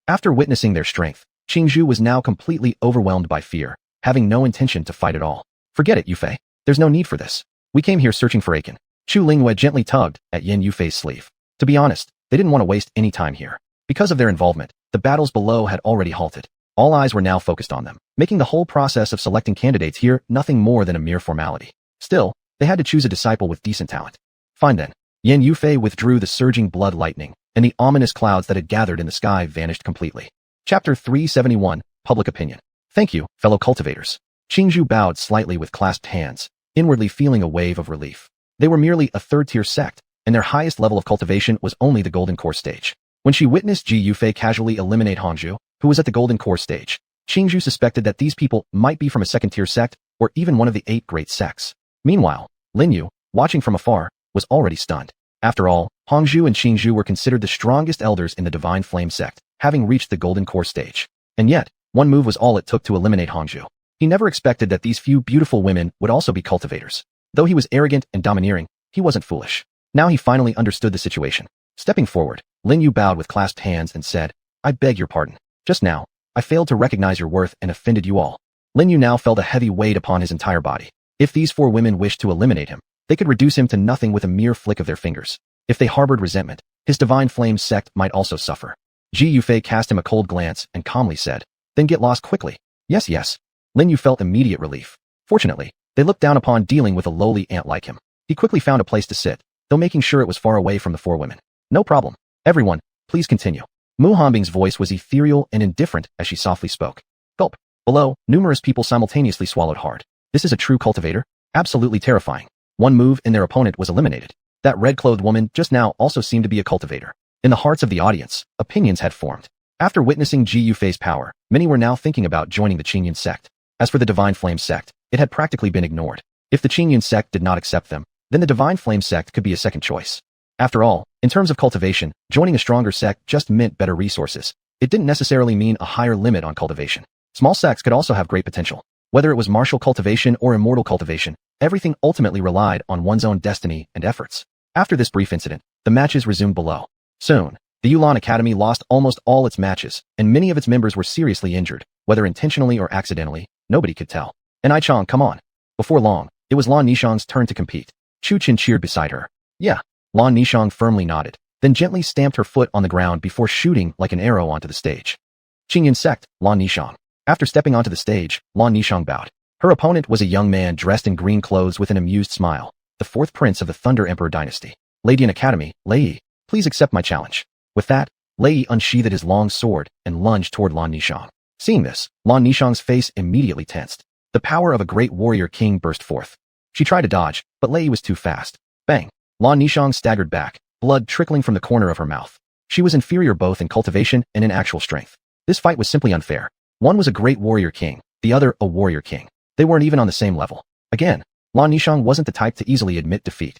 After witnessing their strength, Qingzhu was now completely overwhelmed by fear, having no intention to fight at all. Forget it, Yufei. There's no need for this. We came here searching for Aiken. Chu Lingwei gently tugged at Yin Yufei's sleeve. To be honest, they didn't want to waste any time here. Because of their involvement, the battles below had already halted. All eyes were now focused on them, making the whole process of selecting candidates here nothing more than a mere formality. Still, they had to choose a disciple with decent talent. Fine then. Yin Yufei withdrew the surging blood lightning, and the ominous clouds that had gathered in the sky vanished completely. Chapter 371, Public Opinion. Thank you, fellow cultivators. Qingzhu bowed slightly with clasped hands, inwardly feeling a wave of relief. They were merely a third-tier sect, and their highest level of cultivation was only the Golden Core stage. When she witnessed Ji Yufei casually eliminate Hongzhu, who was at the Golden Core stage, Qingzhu suspected that these people might be from a second-tier sect or even one of the 8 great sects. Meanwhile, Lin Yu, watching from afar, was already stunned. After all, Hongzhu and Qingzhu were considered the strongest elders in the Divine Flame sect, having reached the Golden Core stage. And yet, one move was all it took to eliminate Hongzhu. He never expected that these few beautiful women would also be cultivators. Though he was arrogant and domineering, he wasn't foolish. Now he finally understood the situation. Stepping forward, Lin Yu bowed with clasped hands and said, I beg your pardon. Just now, I failed to recognize your worth and offended you all. Lin Yu now felt a heavy weight upon his entire body. If these 4 women wished to eliminate him, they could reduce him to nothing with a mere flick of their fingers. If they harbored resentment, his Divine Flame sect might also suffer. Ji Yufei cast him a cold glance and calmly said, Then get lost quickly. Yes. Lin Yu felt immediate relief. Fortunately, they looked down upon dealing with a lowly ant like him. He quickly found a place to sit, though making sure it was far away from the 4 women. No problem. Everyone, please continue. Mu Hanbing's voice was ethereal and indifferent as she softly spoke. Gulp. Below, numerous people simultaneously swallowed hard. This is a true cultivator? Absolutely terrifying. One move and their opponent was eliminated. That red-clothed woman just now also seemed to be a cultivator. In the hearts of the audience, opinions had formed. After witnessing Ji Yufei's power, many were now thinking about joining the Qingyan sect. As for the Divine Flame sect, it had practically been ignored. If the Qingyan sect did not accept them, then the Divine Flame sect could be a second choice. After all, in terms of cultivation, joining a stronger sect just meant better resources. It didn't necessarily mean a higher limit on cultivation. Small sects could also have great potential. Whether it was martial cultivation or immortal cultivation, everything ultimately relied on one's own destiny and efforts. After this brief incident, the matches resumed below. Soon, the Yulan Academy lost almost all its matches, and many of its members were seriously injured, whether intentionally or accidentally, nobody could tell. And Aichang, come on. Before long, it was Lan Nishang's turn to compete. Chu Qin cheered beside her. Yeah. Lan Nishang firmly nodded, then gently stamped her foot on the ground before shooting like an arrow onto the stage. Qingyan sect, Lan Nishang. After stepping onto the stage, Lan Nishang bowed. Her opponent was a young man dressed in green clothes with an amused smile, the 4th prince of the Thunder Emperor dynasty. Ladian Academy, Lei, please accept my challenge. With that, Lei unsheathed his long sword and lunged toward Lan Nishang. Seeing this, Lan Nishang's face immediately tensed. The power of a great warrior king burst forth. She tried to dodge, but Lei was too fast. Bang! Lan Nishang staggered back, blood trickling from the corner of her mouth. She was inferior both in cultivation and in actual strength. This fight was simply unfair. One was a great warrior king, the other a warrior king. They weren't even on the same level. Again, Lan Nishang wasn't the type to easily admit defeat.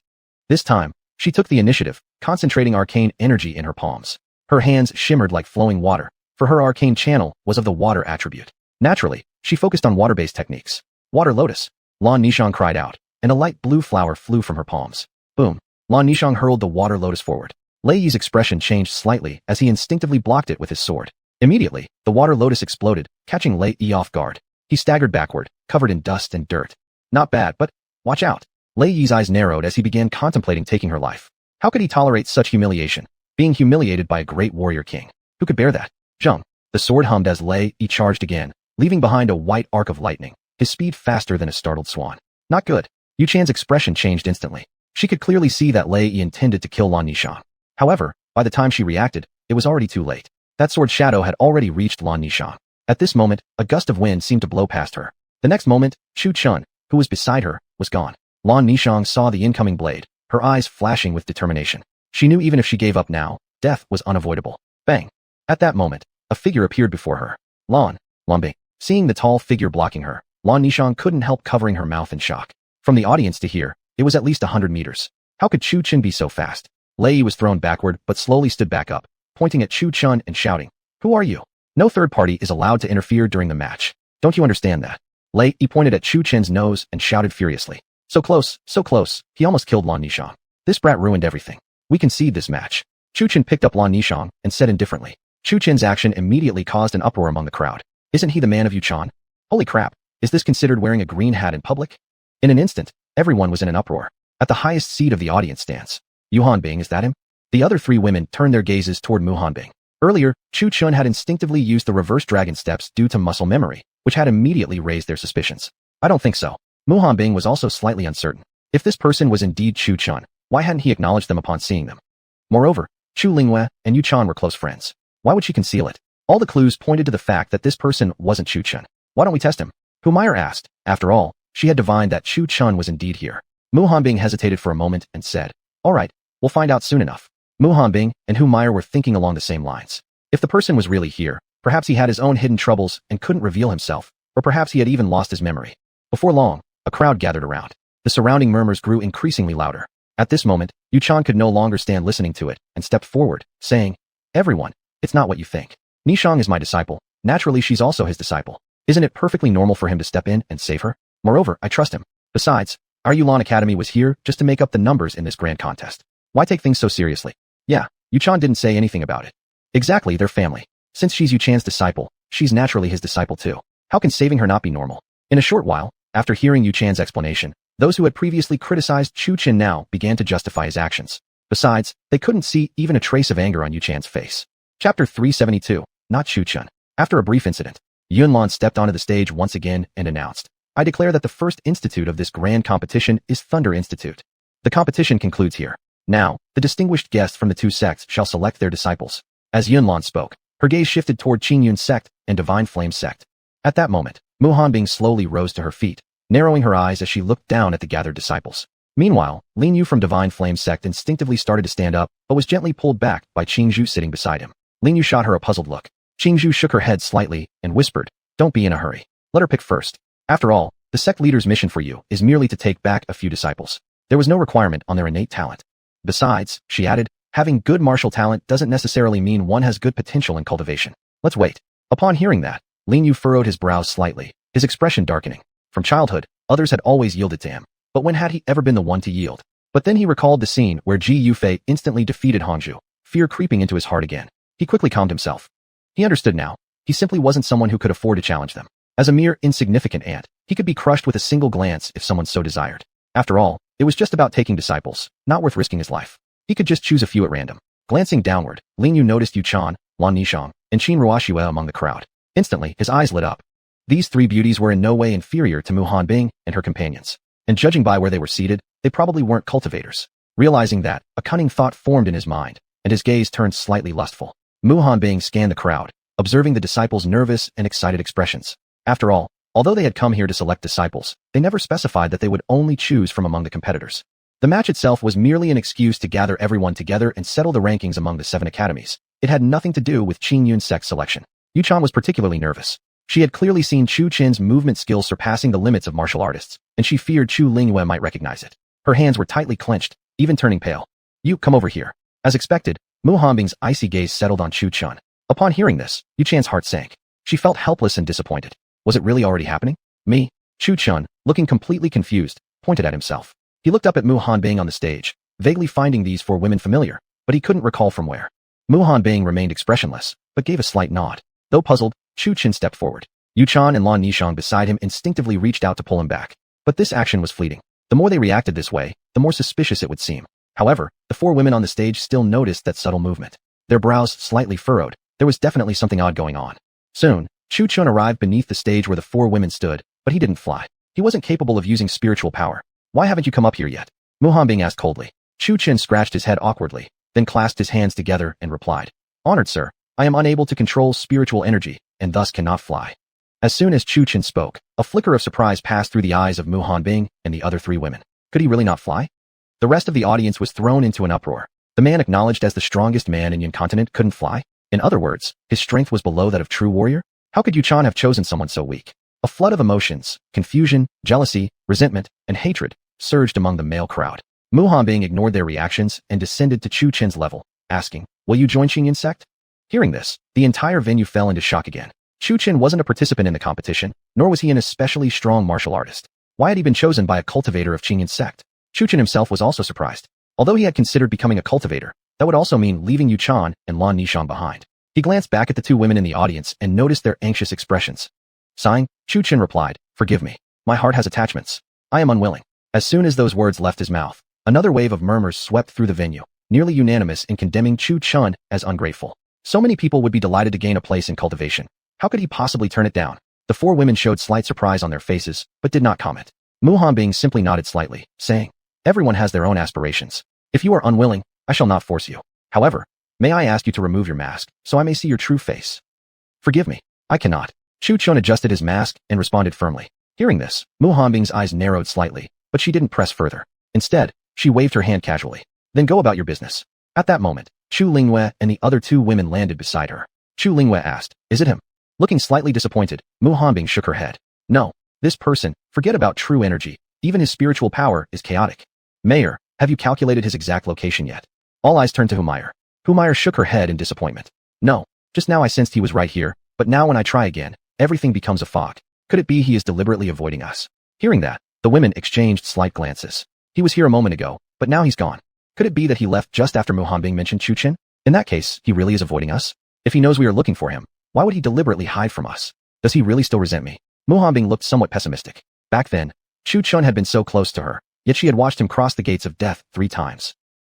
This time, she took the initiative, concentrating arcane energy in her palms. Her hands shimmered like flowing water, for her arcane channel was of the water attribute. Naturally, she focused on water-based techniques. Water lotus, Lan Nishang cried out, and a light blue flower flew from her palms. Boom. Lan Nishang hurled the water lotus forward. Lei Yi's expression changed slightly as he instinctively blocked it with his sword. Immediately, the water lotus exploded, catching Lei Yi off guard. He staggered backward, covered in dust and dirt. Not bad, but watch out. Lei Yi's eyes narrowed as he began contemplating taking her life. How could he tolerate such humiliation? Being humiliated by a great warrior king. Who could bear that? Zheng. The sword hummed as Lei Yi charged again, leaving behind a white arc of lightning, his speed faster than a startled swan. Not good. Yu Chan's expression changed instantly. She could clearly see that Lei Yi intended to kill Lan Nishang. However, by the time she reacted, it was already too late. That sword shadow had already reached Lan Nishang. At this moment, a gust of wind seemed to blow past her. The next moment, Chu Chun, who was beside her, was gone. Lan Nishang saw the incoming blade, her eyes flashing with determination. She knew even if she gave up now, death was unavoidable. Bang! At that moment, a figure appeared before her. Lan Bing. Seeing the tall figure blocking her, Lan Nishang couldn't help covering her mouth in shock. From the audience to here, it was at least 100 meters. How could Chu Chun be so fast? Lei Yi was thrown backward but slowly stood back up, pointing at Chu Chun and shouting, "Who are you? No third party is allowed to interfere during the match. Don't you understand that?" Lei Yi pointed at Chu Chun's nose and shouted furiously. So close, he almost killed Lan Nishang. This brat ruined everything. We concede this match. Chu Chun picked up Lan Nishang and said indifferently. Chu Chun's action immediately caused an uproar among the crowd. Isn't he the man of Yuchan? Holy crap, is this considered wearing a green hat in public? In an instant, everyone was in an uproar. At the highest seat of the audience stands. Yuhanbing, is that him? The other three women turned their gazes toward Muhanbing. Earlier, Chu Chun had instinctively used the reverse dragon steps due to muscle memory, which had immediately raised their suspicions. I don't think so. Muhanbing was also slightly uncertain. If this person was indeed Chu Chun, why hadn't he acknowledged them upon seeing them? Moreover, Chu Lingyue and Yu Chan were close friends. Why would she conceal it? All the clues pointed to the fact that this person wasn't Chu Chun. Why don't we test him? Humiliation asked. After all, she had divined that Chu Chun was indeed here. Muhanbing hesitated for a moment and said, "All right, we'll find out soon enough." Muhanbing and Humiliation were thinking along the same lines. If the person was really here, perhaps he had his own hidden troubles and couldn't reveal himself, or perhaps he had even lost his memory. Before long, a crowd gathered around. The surrounding murmurs grew increasingly louder. At this moment, Yu Chan could no longer stand listening to it and stepped forward, saying, "Everyone, it's not what you think. Nishang is my disciple. Naturally, she's also his disciple. Isn't it perfectly normal for him to step in and save her? Moreover, I trust him. Besides, our Yulan Academy was here just to make up the numbers in this grand contest. Why take things so seriously?" Yeah, Yu Chan didn't say anything about it. Exactly, they're family. Since she's Yu Chan's disciple, she's naturally his disciple too. How can saving her not be normal? In a short while, after hearing Yu Chan's explanation, those who had previously criticized Chu Chun now began to justify his actions. Besides, they couldn't see even a trace of anger on Yu Chan's face. Chapter 372, Not Chu Chun. After a brief incident, Yunlan stepped onto the stage once again and announced, "I declare that the first institute of this grand competition is Thunder Institute. The competition concludes here. Now, the distinguished guests from the two sects shall select their disciples." As Yunlan spoke, her gaze shifted toward Qing Yun's sect and Divine Flame sect. At that moment, Muhanbing slowly rose to her feet, narrowing her eyes as she looked down at the gathered disciples. Meanwhile, Lin Yu from Divine Flame sect instinctively started to stand up, but was gently pulled back by Qingzhu sitting beside him. Lin Yu shot her a puzzled look. Qingzhu shook her head slightly and whispered, "Don't be in a hurry. Let her pick first. After all, the sect leader's mission for you is merely to take back a few disciples. There was no requirement on their innate talent. Besides," she added, "having good martial talent doesn't necessarily mean one has good potential in cultivation. Let's wait." Upon hearing that, Lin Yu furrowed his brows slightly, his expression darkening. From childhood, others had always yielded to him, but when had he ever been the one to yield? But then he recalled the scene where Ji Yufei instantly defeated Hangzhou, fear creeping into his heart again. He quickly calmed himself. He understood now. He simply wasn't someone who could afford to challenge them. As a mere insignificant ant, he could be crushed with a single glance if someone so desired. After all, it was just about taking disciples, not worth risking his life. He could just choose a few at random. Glancing downward, Lin Yu noticed Yu Chan, Lan Nishang, and Qin Ruoxue among the crowd. Instantly, his eyes lit up. These three beauties were in no way inferior to Muhanbing and her companions, and judging by where they were seated, they probably weren't cultivators. Realizing that, a cunning thought formed in his mind, and his gaze turned slightly lustful. Muhanbing scanned the crowd, observing the disciples' nervous and excited expressions. After all, although they had come here to select disciples, they never specified that they would only choose from among the competitors. The match itself was merely an excuse to gather everyone together and settle the rankings among the 7 academies. It had nothing to do with Qing Yun's sect selection. Yu Chan was particularly nervous. She had clearly seen Chu Chin's movement skills surpassing the limits of martial artists, and she feared Chu Lingyue might recognize it. Her hands were tightly clenched, even turning pale. "You, come over here." As expected, Muhanbing's icy gaze settled on Chu Chun. Upon hearing this, Yu Chan's heart sank. She felt helpless and disappointed. Was it really already happening? Me? Chu Chun, looking completely confused, pointed at himself. He looked up at Muhanbing on the stage, vaguely finding these 4 women familiar, but he couldn't recall from where. Muhanbing remained expressionless, but gave a slight nod. Though puzzled, Chu Chun stepped forward. Yu Chan and Lan Nishang beside him instinctively reached out to pull him back. But this action was fleeting. The more they reacted this way, the more suspicious it would seem. However, the 4 women on the stage still noticed that subtle movement. Their brows slightly furrowed. There was definitely something odd going on. Soon, Chu Chun arrived beneath the stage where the 4 women stood, but he didn't fly. He wasn't capable of using spiritual power. "Why haven't you come up here yet?" Mu Hanbing asked coldly. Chu Qin scratched his head awkwardly, then clasped his hands together and replied, "Honored sir, I am unable to control spiritual energy, and thus cannot fly." As soon as Chu Qin spoke, a flicker of surprise passed through the eyes of Mu Hanbing and the other three women. Could he really not fly? The rest of the audience was thrown into an uproar. The man acknowledged as the strongest man in Yin continent couldn't fly? In other words, his strength was below that of true warrior? How could Yu Chan have chosen someone so weak? A flood of emotions, confusion, jealousy, resentment, and hatred surged among the male crowd. Mu Hanbing ignored their reactions and descended to Chu Qin's level, asking, "Will you join Qing Yin sect?" Hearing this, the entire venue fell into shock again. Chu Qin wasn't a participant in the competition, nor was he an especially strong martial artist. Why had he been chosen by a cultivator of Qing Yin sect? Chu Qin himself was also surprised. Although he had considered becoming a cultivator, that would also mean leaving Yu Chan and Lan Nishang behind. He glanced back at the two women in the audience and noticed their anxious expressions. Sighing, Chu Qin replied, "Forgive me. My heart has attachments. I am unwilling." As soon as those words left his mouth, another wave of murmurs swept through the venue, nearly unanimous in condemning Chu Qin as ungrateful. So many people would be delighted to gain a place in cultivation. How could he possibly turn it down? The four women showed slight surprise on their faces, but did not comment. Mu Hanbing simply nodded slightly, saying, "Everyone has their own aspirations. If you are unwilling, I shall not force you. However, may I ask you to remove your mask, so I may see your true face?" "Forgive me, I cannot." Chu Qin adjusted his mask and responded firmly. Hearing this, Mu Hanbing's eyes narrowed slightly, but she didn't press further. Instead, she waved her hand casually. "Then go about your business." At that moment, Chu Lingyue and the other two women landed beside her. Chu Lingyue asked, "Is it him?" Looking slightly disappointed, Mu Hanbing shook her head. "No, this person, forget about true energy, even his spiritual power is chaotic. Mayor, have you calculated his exact location yet?" All eyes turned to Humayr. Humayr shook her head in disappointment. "No, just now I sensed he was right here, but now when I try again, everything becomes a fog. Could it be he is deliberately avoiding us?" Hearing that, the women exchanged slight glances. "He was here a moment ago, but now he's gone. Could it be that he left just after Mu Hanbing mentioned Chu Qin? In that case, he really is avoiding us? If he knows we are looking for him, why would he deliberately hide from us? Does he really still resent me?" Mu Hanbing looked somewhat pessimistic. Back then, Chu Qin had been so close to her, yet she had watched him cross the gates of death 3 times.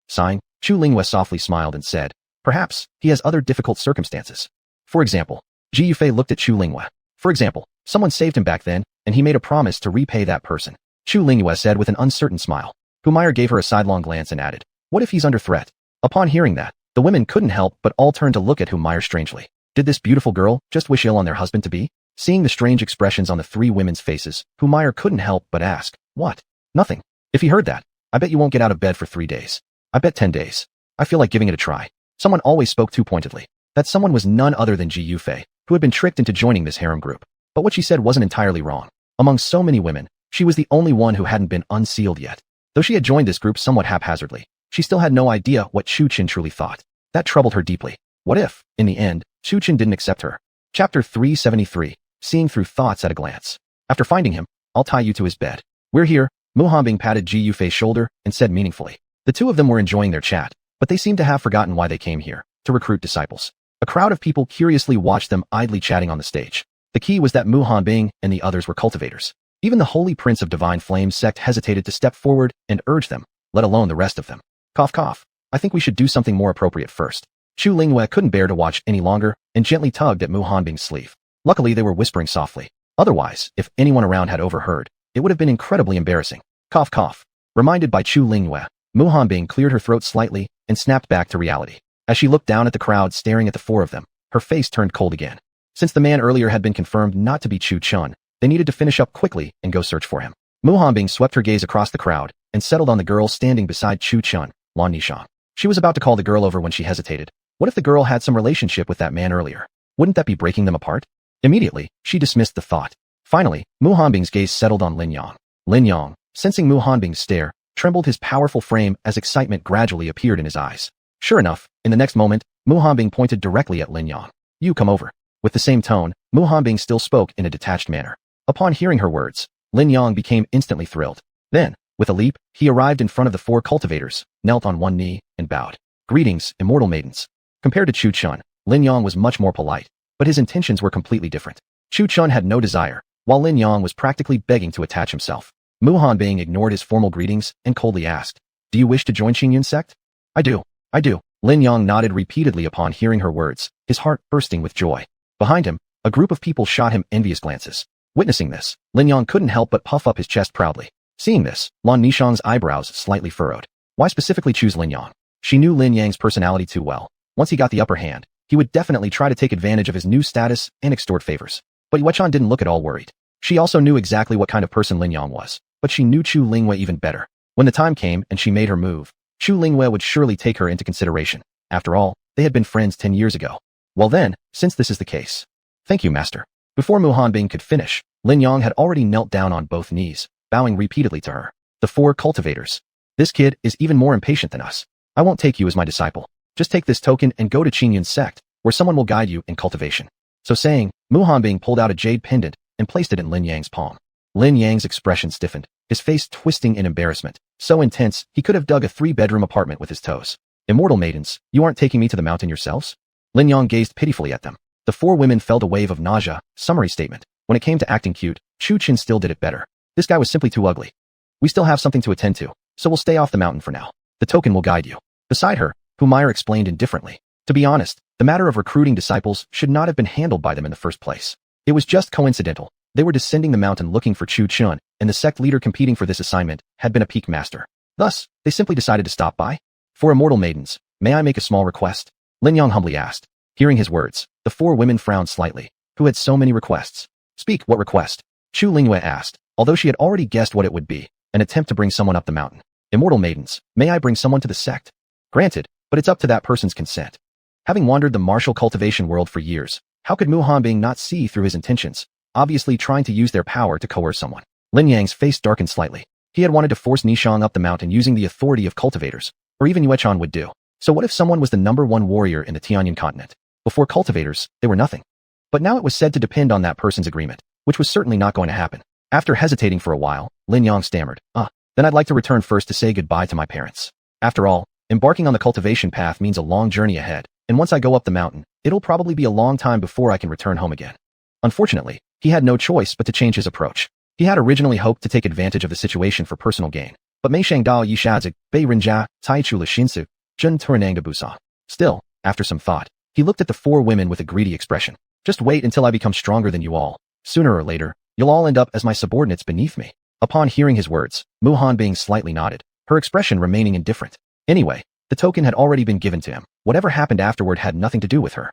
Sighing, Chu Lingyue softly smiled and said, "Perhaps he has other difficult circumstances. For example," Ji Yufei looked at Chu Lingyue. "For example, someone saved him back then, and he made a promise to repay that person." Chu Lingyue said with an uncertain smile. Humayr gave her a sidelong glance and added, "What if he's under threat?" Upon hearing that, the women couldn't help but all turned to look at Humayr strangely. Did this beautiful girl just wish ill on their husband to be? Seeing the strange expressions on the 3 women's faces, Humayr couldn't help but ask, "What?" "Nothing. If he heard that, I bet you won't get out of bed for 3 days. I bet 10 days. I feel like giving it a try." Someone always spoke too pointedly. That someone was none other than Ji Yufei, who had been tricked into joining this harem group. But what she said wasn't entirely wrong. Among so many women, she was the only one who hadn't been unsealed yet. Though she had joined this group somewhat haphazardly, she still had no idea what Chu Qin truly thought. That troubled her deeply. What if, in the end, Chu Qin didn't accept her? Chapter 373, Seeing Through Thoughts at a Glance. After finding him, I'll tie you to his bed. We're here. Mu Hanbing patted Ji Yufei's shoulder and said meaningfully. The two of them were enjoying their chat, but they seemed to have forgotten why they came here, to recruit disciples. A crowd of people curiously watched them idly chatting on the stage. The key was that Mu Hanbing and the others were cultivators. Even the Holy Prince of Divine Flame sect hesitated to step forward and urge them, let alone the rest of them. Cough cough. I think we should do something more appropriate first. Chu Lingyue couldn't bear to watch any longer and gently tugged at Mu Hanbing's sleeve. Luckily they were whispering softly. Otherwise, if anyone around had overheard, it would have been incredibly embarrassing. Cough cough. Reminded by Chu Lingyue, Mu Hanbing cleared her throat slightly and snapped back to reality. As she looked down at the crowd staring at the 4 of them, her face turned cold again. Since the man earlier had been confirmed not to be Chu Qin, they needed to finish up quickly and go search for him. Mu Hanbing swept her gaze across the crowd and settled on the girl standing beside Chu Qin, Lan Nishang. She was about to call the girl over when she hesitated. What if the girl had some relationship with that man earlier? Wouldn't that be breaking them apart? Immediately, she dismissed the thought. Finally, Mu Hanbing's gaze settled on Lin Yang. Lin Yang, sensing Mu Hanbing's stare, trembled his powerful frame as excitement gradually appeared in his eyes. Sure enough, in the next moment, Mu Hanbing pointed directly at Lin Yang. "You come over." With the same tone, Mu Hanbing still spoke in a detached manner. Upon hearing her words, Lin Yang became instantly thrilled. Then, with a leap, he arrived in front of the 4 cultivators, knelt on one knee, and bowed. "Greetings, immortal maidens." Compared to Chu Qin, Lin Yang was much more polite, but his intentions were completely different. Chu Qin had no desire, while Lin Yang was practically begging to attach himself. Mu Hanbing ignored his formal greetings and coldly asked, "Do you wish to join Qing Yin sect?" I do. Lin Yang nodded repeatedly upon hearing her words, his heart bursting with joy. Behind him, a group of people shot him envious glances. Witnessing this, Lin Yang couldn't help but puff up his chest proudly. Seeing this, Lan Nishang's eyebrows slightly furrowed. Why specifically choose Lin Yang? She knew Lin Yang's personality too well. Once he got the upper hand, he would definitely try to take advantage of his new status and extort favors. But Yuechan didn't look at all worried. She also knew exactly what kind of person Lin Yang was, but she knew Chu Lingwei even better. When the time came and she made her move, Chu Lingwei would surely take her into consideration. After all, they had been friends 10 years ago. Well then, since this is the case. Thank you, master. Before Mu Hanbing could finish, Lin Yang had already knelt down on both knees, bowing repeatedly to her. The 4 cultivators. This kid is even more impatient than us. I won't take you as my disciple. Just take this token and go to Qingyun's sect, where someone will guide you in cultivation. So saying, Mu Hanbing pulled out a jade pendant and placed it in Lin Yang's palm. Lin Yang's expression stiffened, his face twisting in embarrassment, so intense he could have dug a 3-bedroom apartment with his toes. Immortal maidens, you aren't taking me to the mountain yourselves? Lin Yang gazed pitifully at them. The 4 women felt a wave of nausea. Summary statement. When it came to acting cute, Chu Qin still did it better. This guy was simply too ugly. We still have something to attend to, so we'll stay off the mountain for now. The token will guide you. Beside her, Humayr explained indifferently. To be honest, the matter of recruiting disciples should not have been handled by them in the first place. It was just coincidental. They were descending the mountain looking for Chu Chun, and the sect leader competing for this assignment had been a peak master. Thus, they simply decided to stop by. For immortal maidens, may I make a small request? Lin Yang humbly asked. Hearing his words, the 4 women frowned slightly. Who had so many requests? Speak, what request? Chu Lingwei asked, although she had already guessed what it would be, an attempt to bring someone up the mountain. Immortal maidens, may I bring someone to the sect? Granted, but it's up to that person's consent. Having wandered the martial cultivation world for years, how could Mu Hanbing not see through his intentions, obviously trying to use their power to coerce someone? Lin Yang's face darkened slightly. He had wanted to force Nishang up the mountain using the authority of cultivators, or even Yuechan would do. So what if someone was the #1 warrior in the Tianyan continent? Before cultivators, they were nothing. But now it was said to depend on that person's agreement, which was certainly not going to happen. After hesitating for a while, Lin Yang stammered, then I'd like to return first to say goodbye to my parents. After all, embarking on the cultivation path means a long journey ahead, and once I go up the mountain, it'll probably be a long time before I can return home again. Unfortunately, he had no choice but to change his approach. He had originally hoped to take advantage of the situation for personal gain, but Mei Shangdao Yi Shazig, Bei Rinjia, Tai Chu Le Shinsu, Zhen Turananga Busa. Still, after some thought, he looked at the 4 women with a greedy expression. Just wait until I become stronger than you all. Sooner or later, you'll all end up as my subordinates beneath me. Upon hearing his words, Mu Hanbing slightly nodded, her expression remaining indifferent. Anyway, the token had already been given to him. Whatever happened afterward had nothing to do with her.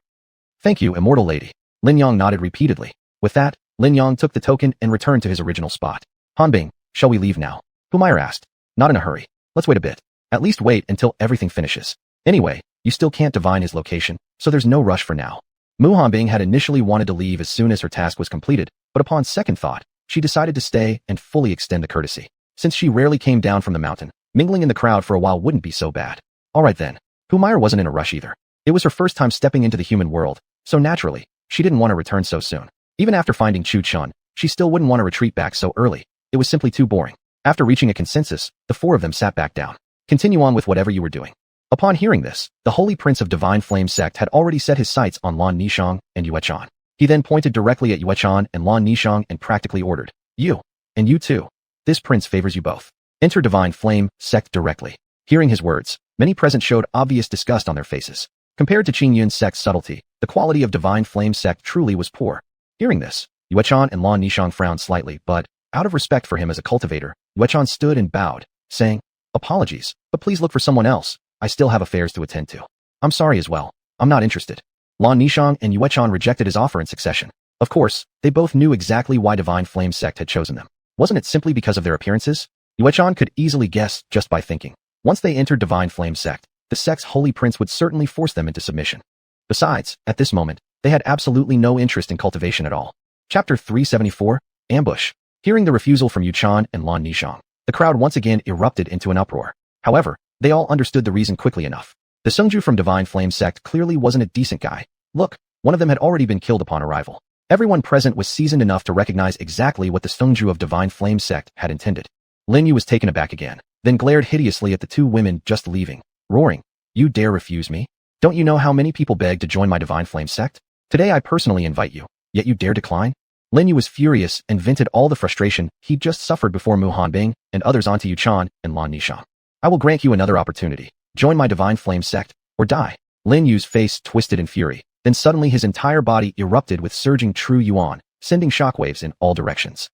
Thank you, immortal lady. Lin Yang nodded repeatedly. With that, Lin Yang took the token and returned to his original spot. Hanbing, shall we leave now? Humayr asked. Not in a hurry. Let's wait a bit. At least wait until everything finishes. Anyway, you still can't divine his location, so there's no rush for now. Mu Hanbing had initially wanted to leave as soon as her task was completed, but upon second thought, she decided to stay and fully extend the courtesy. Since she rarely came down from the mountain, mingling in the crowd for a while wouldn't be so bad. Alright then. Humayr wasn't in a rush either. It was her first time stepping into the human world, so naturally, she didn't want to return so soon. Even after finding Chu Chun, she still wouldn't want to retreat back so early. It was simply too boring. After reaching a consensus, the 4 of them sat back down. Continue on with whatever you were doing. Upon hearing this, the Holy Prince of Divine Flame sect had already set his sights on Lan Nishang and Yuechan. He then pointed directly at Yuechan and Lan Nishang and practically ordered, you, and you too. This prince favors you both. Enter Divine Flame sect directly. Hearing his words, many present showed obvious disgust on their faces. Compared to Qingyun's sect's subtlety, the quality of Divine Flame sect truly was poor. Hearing this, Yuechan and Lan Nishang frowned slightly, but, out of respect for him as a cultivator, Yuechan stood and bowed, saying, apologies, but please look for someone else. I still have affairs to attend to. I'm sorry as well. I'm not interested. Lan Nishang and Yuechan rejected his offer in succession. Of course, they both knew exactly why Divine Flame sect had chosen them. Wasn't it simply because of their appearances? Yuechan could easily guess just by thinking. Once they entered Divine Flame sect, the sect's holy prince would certainly force them into submission. Besides, at this moment, they had absolutely no interest in cultivation at all. Chapter 374, Ambush. Hearing the refusal from Yuechan and Lan Nishang, the crowd once again erupted into an uproar. However, they all understood the reason quickly enough. The Sungju from Divine Flame sect clearly wasn't a decent guy. Look, one of them had already been killed upon arrival. Everyone present was seasoned enough to recognize exactly what the Sungju of Divine Flame sect had intended. Lin Yu was taken aback again, then glared hideously at the 2 women just leaving, roaring, you dare refuse me? Don't you know how many people begged to join my Divine Flame sect? Today I personally invite you, yet you dare decline? Lin Yu was furious and vented all the frustration he'd just suffered before Mu Hanbing and others onto Yuechan and Lan Nishang. I will grant you another opportunity. Join my Divine Flame sect, or die. Lin Yu's face twisted in fury, then suddenly his entire body erupted with surging true yuan, sending shockwaves in all directions.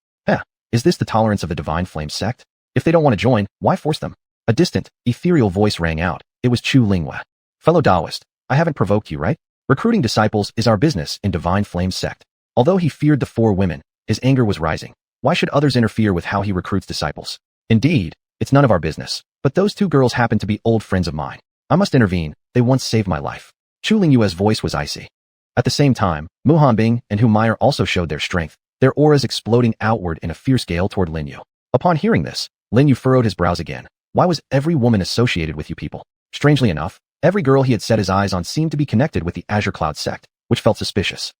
Is this the tolerance of the Divine Flame sect? If they don't want to join, why force them? A distant, ethereal voice rang out. It was Chu Linghua. Fellow Taoist, I haven't provoked you, right? Recruiting disciples is our business in Divine Flame's sect. Although he feared the 4 women, his anger was rising. Why should others interfere with how he recruits disciples? Indeed, it's none of our business. But those 2 girls happen to be old friends of mine. I must intervene. They once saved my life. Chu Linghua's voice was icy. At the same time, Mu Hanbing and Hu Meyer also showed their strength, their auras exploding outward in a fierce gale toward Lin Yu. Upon hearing this, Lin Yu furrowed his brows again. Why was every woman associated with you people? Strangely enough, every girl he had set his eyes on seemed to be connected with the Azure Cloud sect, which felt suspicious.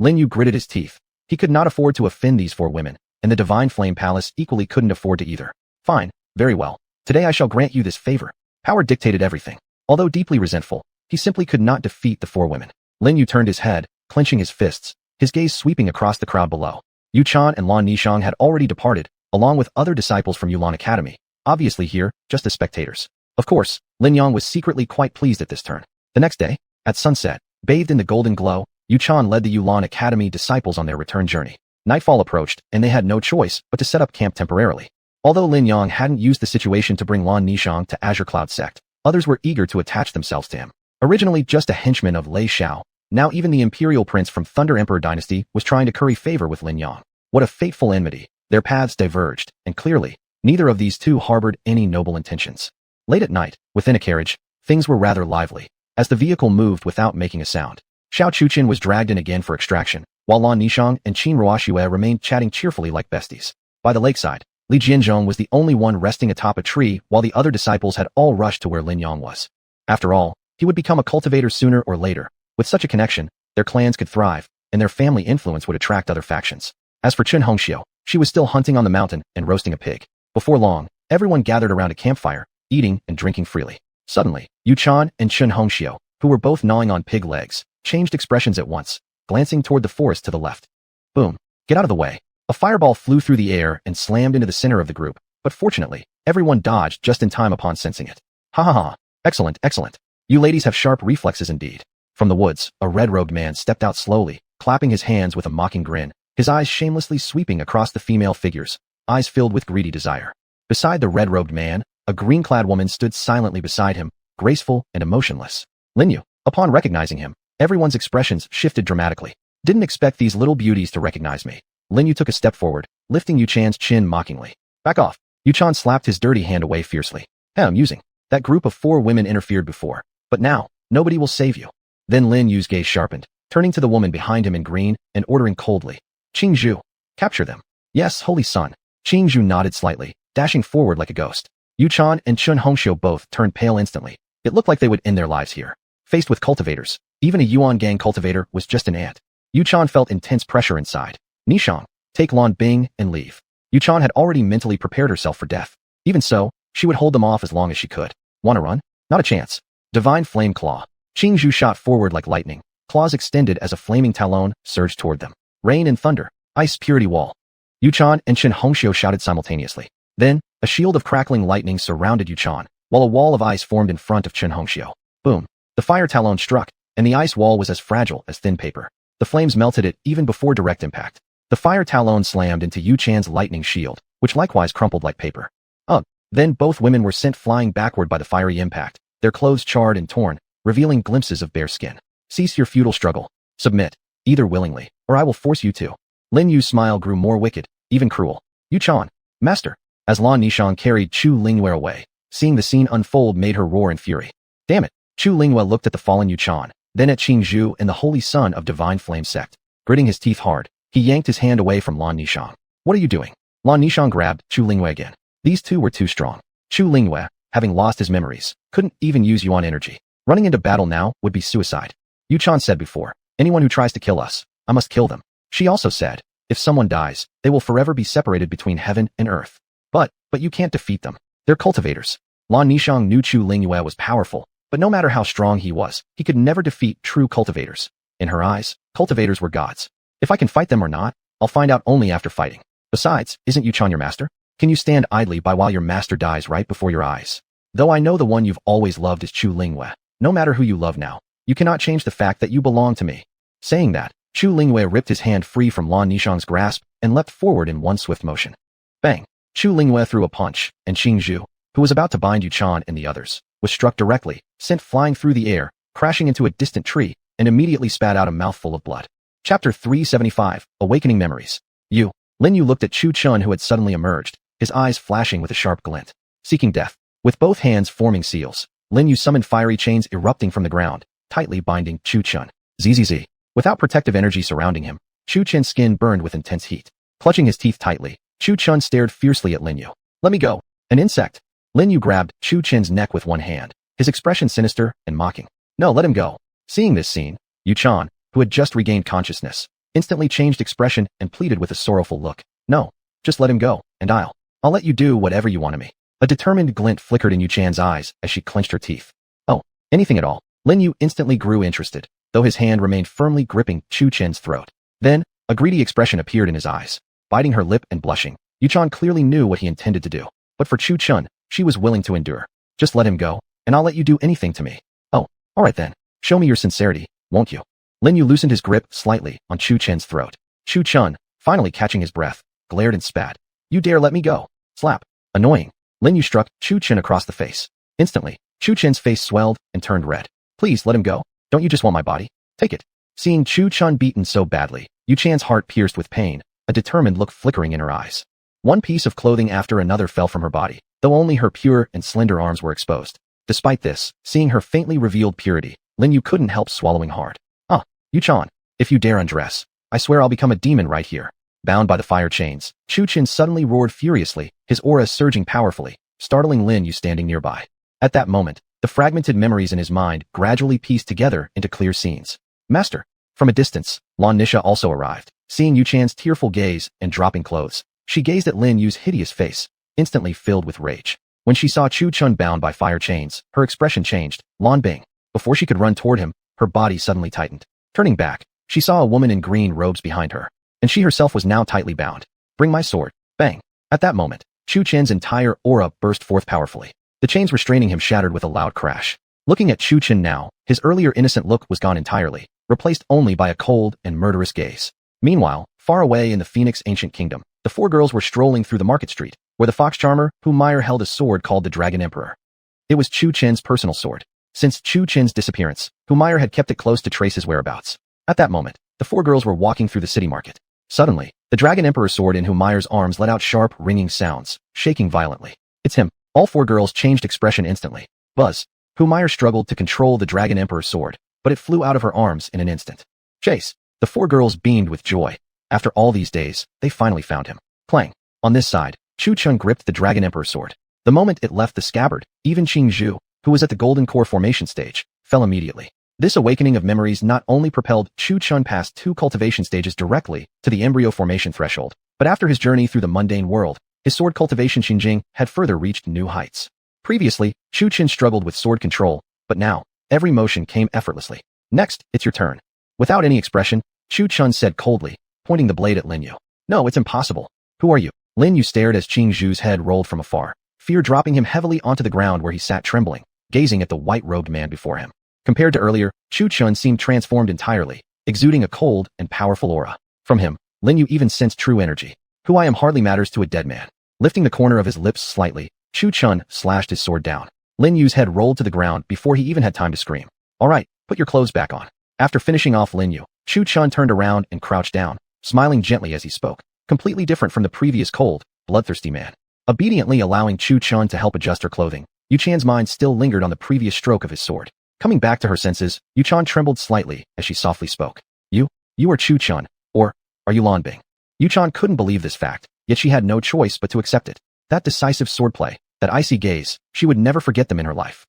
Lin Yu gritted his teeth. He could not afford to offend these 4 women, and the Divine Flame Palace equally couldn't afford to either. Fine, very well. Today I shall grant you this favor. Power dictated everything. Although deeply resentful, he simply could not defeat the 4 women. Lin Yu turned his head, clenching his fists, his gaze sweeping across the crowd below. Yu Chan and Lan Nishang had already departed, along with other disciples from Yulan Academy, obviously here, just as spectators. Of course, Lin Yang was secretly quite pleased at this turn. The next day, at sunset, bathed in the golden glow, Yu Chan led the Yulan Academy disciples on their return journey. Nightfall approached, and they had no choice but to set up camp temporarily. Although Lin Yang hadn't used the situation to bring Lan Nishang to Azure Cloud sect, others were eager to attach themselves to him. Originally just a henchman of Lei Xiao, now even the imperial prince from Thunder Emperor dynasty was trying to curry favor with Lin Yang. What a fateful enmity. Their paths diverged, and clearly, neither of these 2 harbored any noble intentions. Late at night, within a carriage, things were rather lively, as the vehicle moved without making a sound. Xiao Chuqin was dragged in again for extraction, while Lan Nishang and Qin Ruoxue remained chatting cheerfully like besties. By the lakeside, Li Jianzhong was the only one resting atop a tree while the other disciples had all rushed to where Lin Yang was. After all, he would become a cultivator sooner or later. With such a connection, their clans could thrive, and their family influence would attract other factions. As for Chen Hongxiu, she was still hunting on the mountain and roasting a pig. Before long, everyone gathered around a campfire, eating and drinking freely. Suddenly, Yu Chan and Chen Hongxiu, who were both gnawing on pig legs, changed expressions at once, glancing toward the forest to the left. Boom. Get out of the way. A fireball flew through the air and slammed into the center of the group, but fortunately, everyone dodged just in time upon sensing it. Ha ha ha. Excellent, excellent. You ladies have sharp reflexes indeed. From the woods, a red-robed man stepped out slowly, clapping his hands with a mocking grin, his eyes shamelessly sweeping across the female figures, eyes filled with greedy desire. Beside the red-robed man, a green-clad woman stood silently beside him, graceful and emotionless. Lin Yu. Upon recognizing him, everyone's expressions shifted dramatically. Didn't expect these little beauties to recognize me. Lin Yu took a step forward, lifting Yu Chan's chin mockingly. Back off. Yu Chan slapped his dirty hand away fiercely. How amusing. That group of 4 women interfered before, but now, nobody will save you. Then Lin Yu's gaze sharpened, turning to the woman behind him in green and ordering coldly. Qing Zhu. Capture them. Yes, holy son. Qing Zhu nodded slightly, dashing forward like a ghost. Yu Chan and Chen Hongxiu both turned pale instantly. It looked like they would end their lives here. Faced with cultivators, even a Yuan gang cultivator was just an ant. Yu Chan felt intense pressure inside. Nishang, take Lan Bing and leave. Yu Chan had already mentally prepared herself for death. Even so, she would hold them off as long as she could. Wanna run? Not a chance. Divine Flame Claw. Qing Zhu shot forward like lightning, claws extended as a flaming talon surged toward them. Rain and thunder. Ice purity wall. Yu Chan and Chen Hongxiu shouted simultaneously. Then, a shield of crackling lightning surrounded Yu Chan, while a wall of ice formed in front of Chen Hongxiu. Boom. The fire talon struck, and the ice wall was as fragile as thin paper. The flames melted it even before direct impact. The fire talon slammed into Yu Chan's lightning shield, which likewise crumpled like paper. Then both women were sent flying backward by the fiery impact, their clothes charred and torn, revealing glimpses of bare skin. Cease your futile struggle. Submit, either willingly, or I will force you to. Lin Yu's smile grew more wicked, even cruel. Yu Chan, master. As Lan Nishang carried Chu Linghua away, seeing the scene unfold made her roar in fury. Damn it. Chu Linghua looked at the fallen Yu Chan, then at Qing Zhu and the holy son of Divine Flame sect. Gritting his teeth hard, he yanked his hand away from Lan Nishang. What are you doing? Lan Nishang grabbed Chu Linghua again. These two were too strong. Chu Linghua, having lost his memories, couldn't even use Yuan energy. Running into battle now would be suicide. Yu Chan said before, anyone who tries to kill us, I must kill them. She also said, if someone dies, they will forever be separated between heaven and earth. But you can't defeat them. They're cultivators. Lan Nishang knew Chu Linghua was powerful, but no matter how strong he was, he could never defeat true cultivators. In her eyes, cultivators were gods. If I can fight them or not, I'll find out only after fighting. Besides, isn't Yu Chan your master? Can you stand idly by while your master dies right before your eyes? Though I know the one you've always loved is Chu Linghua, no matter who you love now, you cannot change the fact that you belong to me. Saying that, Chu Linghua ripped his hand free from Lan Nishang's grasp and leapt forward in one swift motion. Bang! Chu Lingyue threw a punch, and Qing Zhu, who was about to bind Yuchan and the others, was struck directly, sent flying through the air, crashing into a distant tree, and immediately spat out a mouthful of blood. Chapter 375, Awakening Memories. Lin Yu looked at Chu Chun, who had suddenly emerged, his eyes flashing with a sharp glint. Seeking death. With both hands forming seals, Lin Yu summoned fiery chains erupting from the ground, tightly binding Chu Chun. Zzz. Without protective energy surrounding him, Chu Chun's skin burned with intense heat. Clutching his teeth tightly, Chu Chun stared fiercely at Lin Yu. Let me go. An insect. Lin Yu grabbed Chu Chen's neck with one hand, his expression sinister and mocking. No, let him go. Seeing this scene, Yuchan, who had just regained consciousness, instantly changed expression and pleaded with a sorrowful look. No, just let him go, and I'll let you do whatever you want of me. A determined glint flickered in Yuchan's eyes as she clenched her teeth. Oh, anything at all. Lin Yu instantly grew interested, though his hand remained firmly gripping Chu Chen's throat. Then, a greedy expression appeared in his eyes. Biting her lip and blushing, Yuchan clearly knew what he intended to do. But for Chu Chun, she was willing to endure. Just let him go, and I'll let you do anything to me. Oh, all right then. Show me your sincerity, won't you? Lin Yu loosened his grip slightly on Chu Chen's throat. Chu Chun, finally catching his breath, glared and spat. You dare let me go? Slap. Annoying. Lin Yu struck Chu Chen across the face. Instantly, Chu Chen's face swelled and turned red. Please let him go. Don't you just want my body? Take it. Seeing Chu Chun beaten so badly, Yuchan's heart pierced with pain, a determined look flickering in her eyes. One piece of clothing after another fell from her body, though only her pure and slender arms were exposed. Despite this, seeing her faintly revealed purity, Lin Yu couldn't help swallowing hard. Yuchan, if you dare undress, I swear I'll become a demon right here. Bound by the fire chains, Chu Chen suddenly roared furiously, his aura surging powerfully, startling Lin Yu standing nearby. At that moment, the fragmented memories in his mind gradually pieced together into clear scenes. Master. From a distance, Lan Nisha also arrived. Seeing Yuchan's tearful gaze and dropping clothes, she gazed at Lin Yu's hideous face, instantly filled with rage. When she saw Chu Chun bound by fire chains, her expression changed. Lan Bing. Before she could run toward him, her body suddenly tightened. Turning back, she saw a woman in green robes behind her, and she herself was now tightly bound. Bring my sword. Bang. At that moment, Chu Chen's entire aura burst forth powerfully. The chains restraining him shattered with a loud crash. Looking at Chu Chen now, his earlier innocent look was gone entirely, replaced only by a cold and murderous gaze. Meanwhile, far away in the Phoenix Ancient Kingdom, the four girls were strolling through the market street, where the fox charmer, whom Meyer held a sword called the Dragon Emperor. It was Chu Chen's personal sword. Since Chu Chen's disappearance, Meyer had kept it close to trace his whereabouts. At that moment, the four girls were walking through the city market. Suddenly, the Dragon Emperor's sword in Meyer's arms let out sharp, ringing sounds, shaking violently. It's him. All four girls changed expression instantly. Buzz. Meyer struggled to control the Dragon Emperor's sword, but it flew out of her arms in an instant. Chase. The four girls beamed with joy. After all these days, they finally found him. Clang. On this side, Chu Chun gripped the Dragon Emperor's sword. The moment it left the scabbard, even Qing Zhu, who was at the Golden Core formation stage, fell immediately. This awakening of memories not only propelled Chu Chun past 2 cultivation stages directly to the embryo formation threshold, but after his journey through the mundane world, his sword cultivation Xinjing had further reached new heights. Previously, Chu Chen struggled with sword control, but now, every motion came effortlessly. Next, it's your turn. Without any expression, Chu Chun said coldly, pointing the blade at Lin Yu. No, it's impossible. Who are you? Lin Yu stared as Qing Zhu's head rolled from afar, fear dropping him heavily onto the ground where he sat trembling, gazing at the white-robed man before him. Compared to earlier, Chu Chun seemed transformed entirely, exuding a cold and powerful aura. From him, Lin Yu even sensed true energy. Who I am hardly matters to a dead man. Lifting the corner of his lips slightly, Chu Chun slashed his sword down. Lin Yu's head rolled to the ground before he even had time to scream. All right, put your clothes back on. After finishing off Lin Yu, Chu Chun turned around and crouched down, smiling gently as he spoke, completely different from the previous cold, bloodthirsty man. Obediently allowing Chu Chun to help adjust her clothing, Yuchan's mind still lingered on the previous stroke of his sword. Coming back to her senses, Yuchan trembled slightly as she softly spoke. You are Chu Chun, or are you Lan Bing? Yuchan couldn't believe this fact, yet she had no choice but to accept it. That decisive swordplay, that icy gaze, she would never forget them in her life.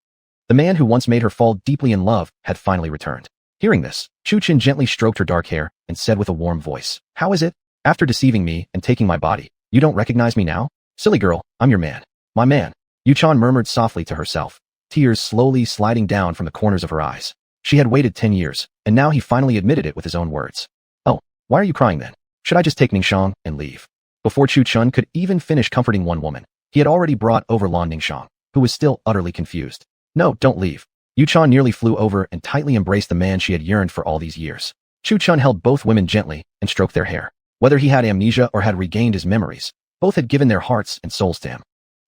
The man who once made her fall deeply in love had finally returned. Hearing this, Chu Chen gently stroked her dark hair and said with a warm voice, How is it? After deceiving me and taking my body, you don't recognize me now? Silly girl, I'm your man. My man. Yuchan murmured softly to herself, tears slowly sliding down from the corners of her eyes. She had waited 10 years, and now he finally admitted it with his own words. Oh, why are you crying then? Should I just take Ningxiang and leave? Before Chu Chun could even finish comforting one woman, he had already brought over Lan Ningxiang, who was still utterly confused. No, don't leave. Yuchan nearly flew over and tightly embraced the man she had yearned for all these years. Chu Chun held both women gently and stroked their hair. Whether he had amnesia or had regained his memories, Both had given their hearts and souls to him.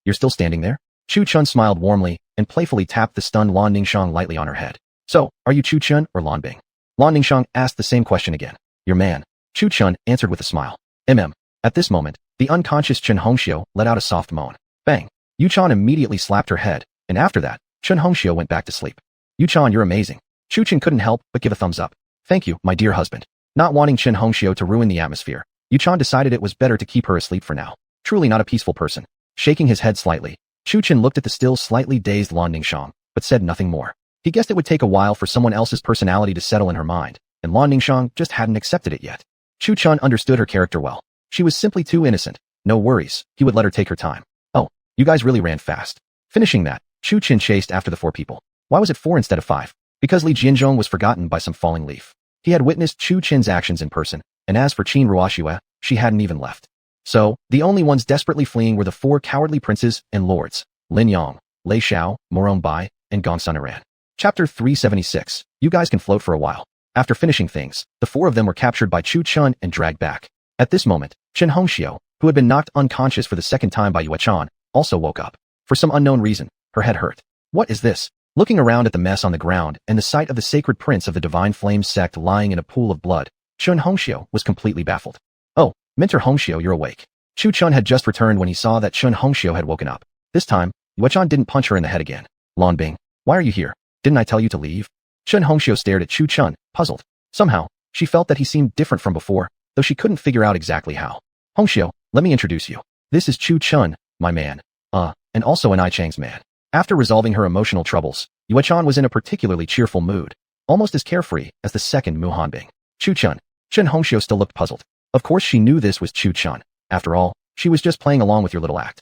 You're still standing there? Chu Chun smiled warmly and playfully tapped the stunned Lan Ningxiang lightly on her head. So, are you Chu Chun or Lan Bing? Lan Ningxiang asked the same question again. Your man. Chu Chun answered with a smile. At this moment, the unconscious Chen Hongxiu let out a soft moan. Bang. Yu Chan immediately slapped her head, and after that, Chen Hongxiu went back to sleep. Yu Chan, you're amazing. Chu Chen couldn't help but give a thumbs up. Thank you, my dear husband. Not wanting Chen Hongxiu to ruin the atmosphere, Yu Chan decided it was better to keep her asleep for now. Truly not a peaceful person. Shaking his head slightly, Chu Chen looked at the still slightly dazed Lan Ningxiang, but said nothing more. He guessed it would take a while for someone else's personality to settle in her mind, and Lan Ningxiang just hadn't accepted it yet. Chu Chun understood her character well. She was simply too innocent. No worries, he would let her take her time. Oh, you guys really ran fast. Finishing that, Chu Chen chased after the 4 people. Why was it 4 instead of 5? Because Li Jianzhong was forgotten by some falling leaf. He had witnessed Chu Chen's actions in person, and as for Qin Ruoxue, she hadn't even left. So, the only ones desperately fleeing were the 4 cowardly princes and lords, Lin Yang, Lei Xiao, Morong Bai, and Gongsun Iran. Chapter 376. You guys can float for a while. After finishing things, the 4 of them were captured by Chu Chun and dragged back. At this moment, Chen Hongxiu, who had been knocked unconscious for the 2nd time by Yue Chan, also woke up. For some unknown reason, her head hurt. What is this? Looking around at the mess on the ground and the sight of the sacred prince of the Divine Flame sect lying in a pool of blood, Chen Hongxiu was completely baffled. Oh, Mentor Hongxiu, you're awake. Chu Chun had just returned when he saw that Chen Hongxiu had woken up. This time, Yue Chan didn't punch her in the head again. Lan Bing, why are you here? Didn't I tell you to leave? Chen Hongxiu stared at Chu Chun, puzzled. Somehow, she felt that he seemed different from before, though she couldn't figure out exactly how. Hongxiu, let me introduce you. This is Chu Chun, my man. And also an I Chang's man. After resolving her emotional troubles, Yue Chan was in a particularly cheerful mood, almost as carefree as the second Mu Hanbing. Chu Chun. Chen Hongxiu still looked puzzled. Of course she knew this was Chu Chun. After all, she was just playing along with your little act.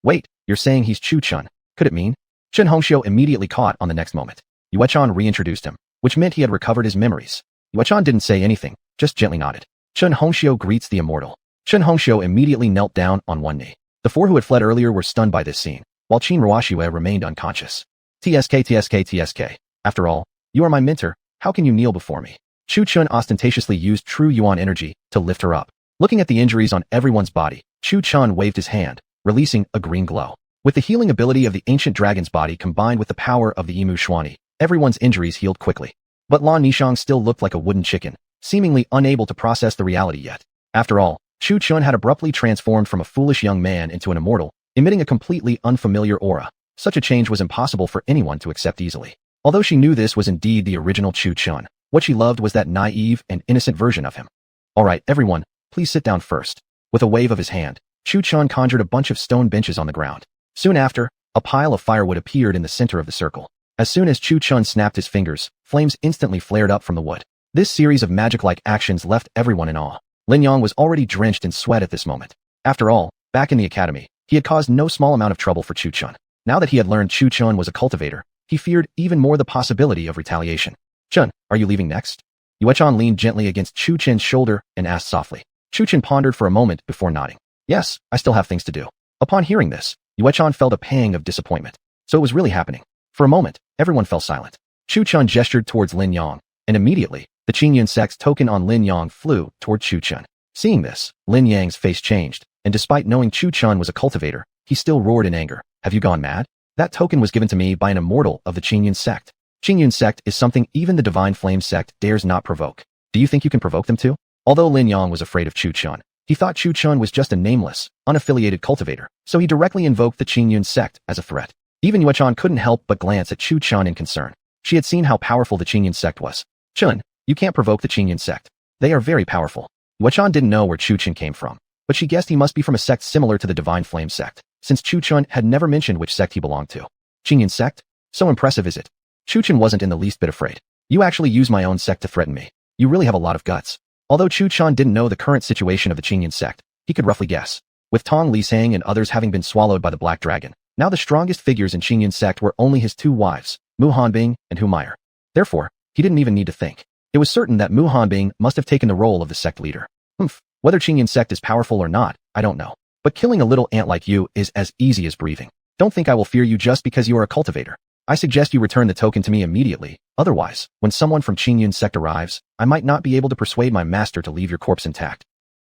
Wait, you're saying he's Chu Chun. Could it mean? Chen Hongxiu immediately caught on the next moment. Yue Chan reintroduced him, which meant he had recovered his memories. Yue Chan didn't say anything, just gently nodded. Chen Hongxiu greets the immortal. Chen Hongxiu immediately knelt down on one knee. The 4 who had fled earlier were stunned by this scene, while Qin Ruoxue remained unconscious. TSK. After all, you are my mentor, how can you kneel before me? Chu Chun ostentatiously used true Yuan energy to lift her up. Looking at the injuries on everyone's body, Chu Chun waved his hand, releasing a green glow. With the healing ability of the ancient dragon's body combined with the power of the Yimu Xuani, everyone's injuries healed quickly. But Lan Nishang still looked like a wooden chicken, seemingly unable to process the reality yet. After all, Chu Chun had abruptly transformed from a foolish young man into an immortal, emitting a completely unfamiliar aura. Such a change was impossible for anyone to accept easily. Although she knew this was indeed the original Chu Chun, what she loved was that naive and innocent version of him. Alright, everyone, please sit down first. With a wave of his hand, Chu Chun conjured a bunch of stone benches on the ground. Soon after, a pile of firewood appeared in the center of the circle. As soon as Chu Chun snapped his fingers, flames instantly flared up from the wood. This series of magic-like actions left everyone in awe. Lin Yang was already drenched in sweat at this moment. After all, back in the academy, he had caused no small amount of trouble for Chu Chun. Now that he had learned Chu Chun was a cultivator, he feared even more the possibility of retaliation. Chun, are you leaving next? Yue Chan leaned gently against Chu Chen's shoulder and asked softly. Chu Chen pondered for a moment before nodding. Yes, I still have things to do. Upon hearing this, Yue Chan felt a pang of disappointment. So it was really happening. For a moment, everyone fell silent. Chu Chun gestured towards Lin Yang, and immediately, the Qingyun sect's token on Lin Yang flew toward Chu Chun. Seeing this, Lin Yang's face changed, and despite knowing Chu Chun was a cultivator, he still roared in anger. Have you gone mad? That token was given to me by an immortal of the Qingyun sect. Qingyun sect is something even the Divine Flame sect dares not provoke. Do you think you can provoke them too? Although Lin Yang was afraid of Chu Chun, he thought Chu Chun was just a nameless, unaffiliated cultivator, so he directly invoked the Qingyun sect as a threat. Even Yue Chan couldn't help but glance at Chu Chun in concern. She had seen how powerful the Qingyun sect was. Chun, you can't provoke the Qingyun sect. They are very powerful. Yue Chan didn't know where Chu Chun came from, but she guessed he must be from a sect similar to the Divine Flame sect, since Chu Chun had never mentioned which sect he belonged to. Qingyun sect? So impressive is it? Chu Chun wasn't in the least bit afraid. You actually use my own sect to threaten me. You really have a lot of guts. Although Chu Chun didn't know the current situation of the Qingyun sect, he could roughly guess. With Tong Lisang and others having been swallowed by the Black Dragon, now the strongest figures in Qingyun sect were only his 2 wives, Mu Hanbing and Humiliation. Therefore, he didn't even need to think. It was certain that Mu Hanbing must have taken the role of the sect leader. Whether Qingyun sect is powerful or not, I don't know. But killing a little ant like you is as easy as breathing. Don't think I will fear you just because you are a cultivator. I suggest you return the token to me immediately. Otherwise, when someone from Qingyun sect arrives, I might not be able to persuade my master to leave your corpse intact.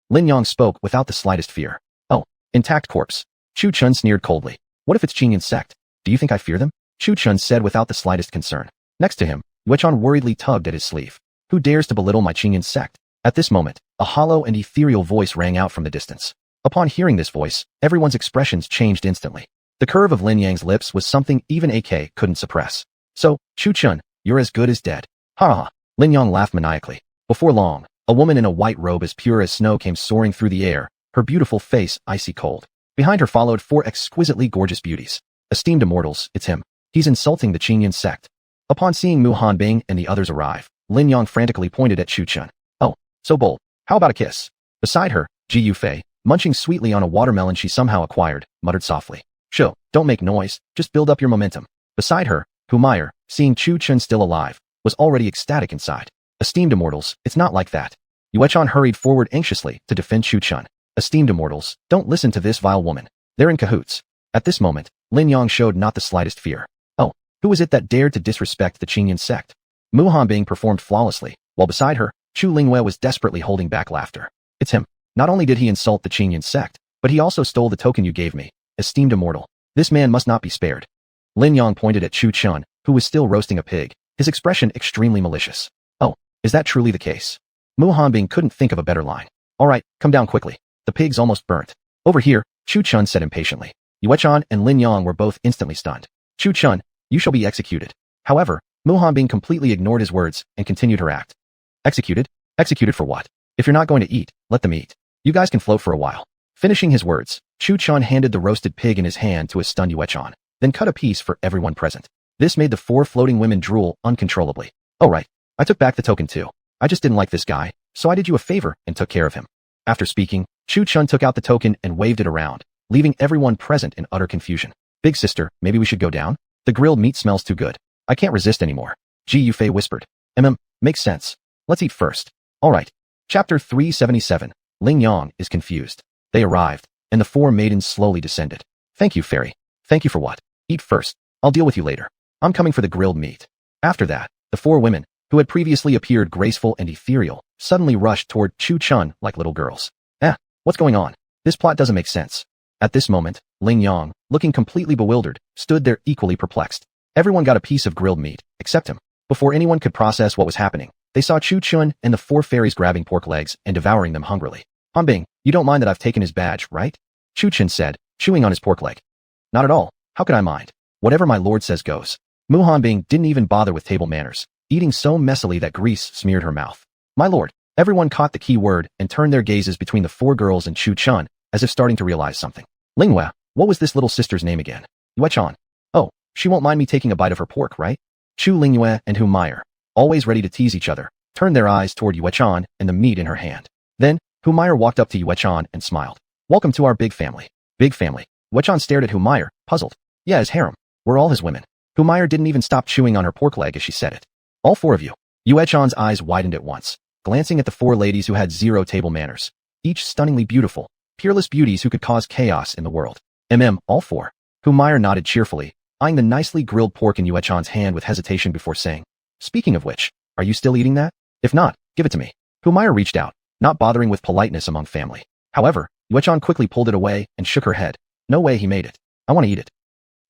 Lin Yang spoke without the slightest fear. Oh, Intact corpse. Chu Chun sneered coldly. What if it's Qingyan's sect? Do you think I fear them? Chu Chun said without the slightest concern. Next to him, Yue Chan worriedly tugged at his sleeve. Who dares to belittle my Qingyan sect? At this moment, a hollow and ethereal voice rang out from the distance. Upon hearing this voice, everyone's expressions changed instantly. The curve of Lin Yang's lips was something even AK couldn't suppress. So, Chu Chun, you're as good as dead. Ha ha. Lin Yang laughed maniacally. Before long, a woman in a white robe as pure as snow came soaring through the air, her beautiful face icy cold. Behind her followed 4 exquisitely gorgeous beauties. Esteemed immortals, it's him. He's insulting the Qingyan sect. Upon seeing Mu Hanbing and the others arrive, Lin Yang frantically pointed at Chu Chun. Oh, so bold. How about a kiss? Beside her, Ji Yufei, munching sweetly on a watermelon she somehow acquired, muttered softly. Sho, don't make noise, just build up your momentum. Beside her, Humiliation, seeing Chu Chun still alive, was already ecstatic inside. Esteemed immortals, it's not like that. Yue Chan hurried forward anxiously to defend Chu Chun. Esteemed immortals, don't listen to this vile woman. They're in cahoots. At this moment, Lin Yang showed not the slightest fear. Oh, who was it that dared to disrespect the Qingyan sect? Mu Hanbing performed flawlessly, while beside her, Chu Lingwei was desperately holding back laughter. It's him. Not only did he insult the Qingyan sect, but he also stole the token you gave me. Esteemed immortal. This man must not be spared. Lin Yang pointed at Chu Chun, who was still roasting a pig, his expression extremely malicious. Oh, is that truly the case? Mu Hanbing couldn't think of a better line. All right, come down quickly. The pig's almost burnt. Over here, Chu Chun said impatiently. Yue Chan and Lin Yang were both instantly stunned. Chu Chun, you shall be executed. However, Mu Hanbing completely ignored his words and continued her act. Executed? Executed for what? If you're not going to eat, let them eat. You guys can float for a while. Finishing his words, Chu Chun handed the roasted pig in his hand to a stunned Yue Chan, then cut a piece for everyone present. This made the 4 floating women drool uncontrollably. Oh right, I took back the token too. I just didn't like this guy, so I did you a favor and took care of him. After speaking, Chu Chun took out the token and waved it around, leaving everyone present in utter confusion. Big sister, maybe we should go down? The grilled meat smells too good. I can't resist anymore. Ji Yufei whispered. Makes sense. Let's eat first. Alright. Chapter 377. Ling Yang is confused. They arrived, and the 4 maidens slowly descended. Thank you, fairy. Thank you for what? Eat first. I'll deal with you later. I'm coming for the grilled meat. After that, the 4 women, who had previously appeared graceful and ethereal, suddenly rushed toward Chu Chun like little girls. What's going on? This plot doesn't make sense. At this moment, Ling Yang, looking completely bewildered, stood there equally perplexed. Everyone got a piece of grilled meat, except him. Before anyone could process what was happening, they saw Chu Chun and the 4 fairies grabbing pork legs and devouring them hungrily. Hanbing, you don't mind that I've taken his badge, right? Chu Chun said, chewing on his pork leg. Not at all. How could I mind? Whatever my lord says goes. Mu Hanbing didn't even bother with table manners, eating so messily that grease smeared her mouth. My lord. Everyone caught the key word and turned their gazes between the 4 girls and Chu Chun, as if starting to realize something. Lingwei, what was this little sister's name again? Yue Chan. Oh, she won't mind me taking a bite of her pork, right? Chu Lingwei and Humiliation, always ready to tease each other, turned their eyes toward Yue Chan and the meat in her hand. Then, Humiliation walked up to Yue Chan and smiled. Welcome to our big family. Big family. Yue Chan stared at Humiliation, puzzled. Yeah, his harem. We're all his women. Humiliation didn't even stop chewing on her pork leg as she said it. All 4 of you. Yue Chan's eyes widened at once, glancing at the 4 ladies who had 0 table manners, each stunningly beautiful, peerless beauties who could cause chaos in the world. All 4. Humiliation nodded cheerfully, eyeing the nicely grilled pork in Yue Chan's hand with hesitation before saying, Speaking of which, are you still eating that? If not, give it to me. Humiliation reached out, not bothering with politeness among family. However, Yue Chan quickly pulled it away and shook her head. No way he made it. I want to eat it.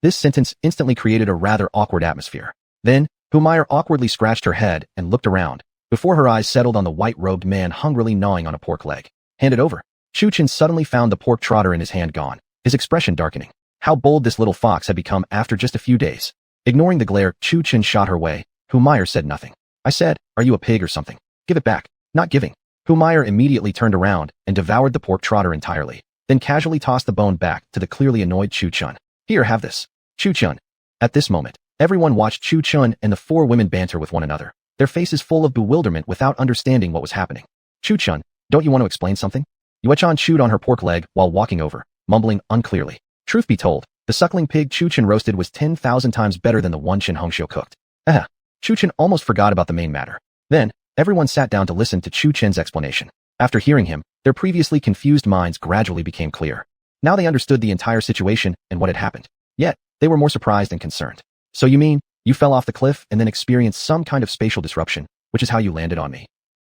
This sentence instantly created a rather awkward atmosphere. Then, Humiliation awkwardly scratched her head and looked around, before her eyes settled on the white-robed man hungrily gnawing on a pork leg. Hand it over. Chu Chun suddenly found the pork trotter in his hand gone, his expression darkening. How bold this little fox had become after just a few days. Ignoring the glare Chu Chun shot her way, Humiliation said nothing. I said, are you a pig or something? Give it back. Not giving. Humiliation immediately turned around and devoured the pork trotter entirely, then casually tossed the bone back to the clearly annoyed Chu Chun. Here, have this. Chu Chun. At this moment, everyone watched Chu Chun and the 4 women banter with one another, their faces full of bewilderment without understanding what was happening. Chu Chun, don't you want to explain something? Yue Chan chewed on her pork leg while walking over, mumbling unclearly. Truth be told, the suckling pig Chu Chun roasted was 10,000 times better than the one Chen Hongxiu cooked. Chu Chun almost forgot about the main matter. Then, everyone sat down to listen to Chu Chen's explanation. After hearing him, their previously confused minds gradually became clear. Now they understood the entire situation and what had happened. Yet, they were more surprised and concerned. So you mean, you fell off the cliff and then experienced some kind of spatial disruption, which is how you landed on me?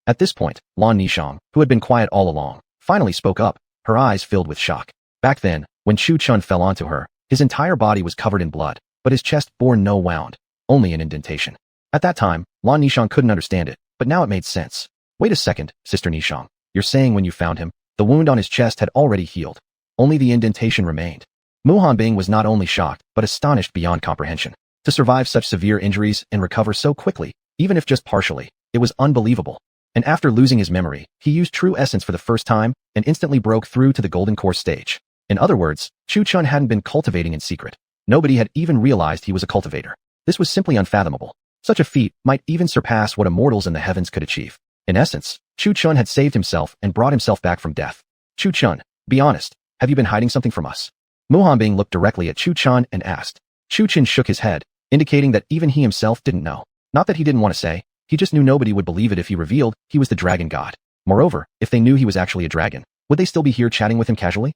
At this point, Lan Nishang, who had been quiet all along, finally spoke up, her eyes filled with shock. Back then, when Chu Chun fell onto her, his entire body was covered in blood, but his chest bore no wound, only an indentation. At that time, Lan Nishang couldn't understand it, but now it made sense. Wait a second, Sister Nishang. You're saying when you found him, the wound on his chest had already healed. Only the indentation remained. Mu Hanbing was not only shocked, but astonished beyond comprehension. To survive such severe injuries and recover so quickly, even if just partially, it was unbelievable. And after losing his memory, he used true essence for the first time and instantly broke through to the golden core stage. In other words, Chu Chun hadn't been cultivating in secret. Nobody had even realized he was a cultivator. This was simply unfathomable. Such a feat might even surpass what immortals in the heavens could achieve. In essence, Chu Chun had saved himself and brought himself back from death. Chu Chun, be honest, have you been hiding something from us? Mu Hanbing looked directly at Chu Chun and asked. Chu Chun shook his head, indicating that even he himself didn't know. Not that he didn't want to say, he just knew nobody would believe it if he revealed he was the dragon god. Moreover, if they knew he was actually a dragon, would they still be here chatting with him casually?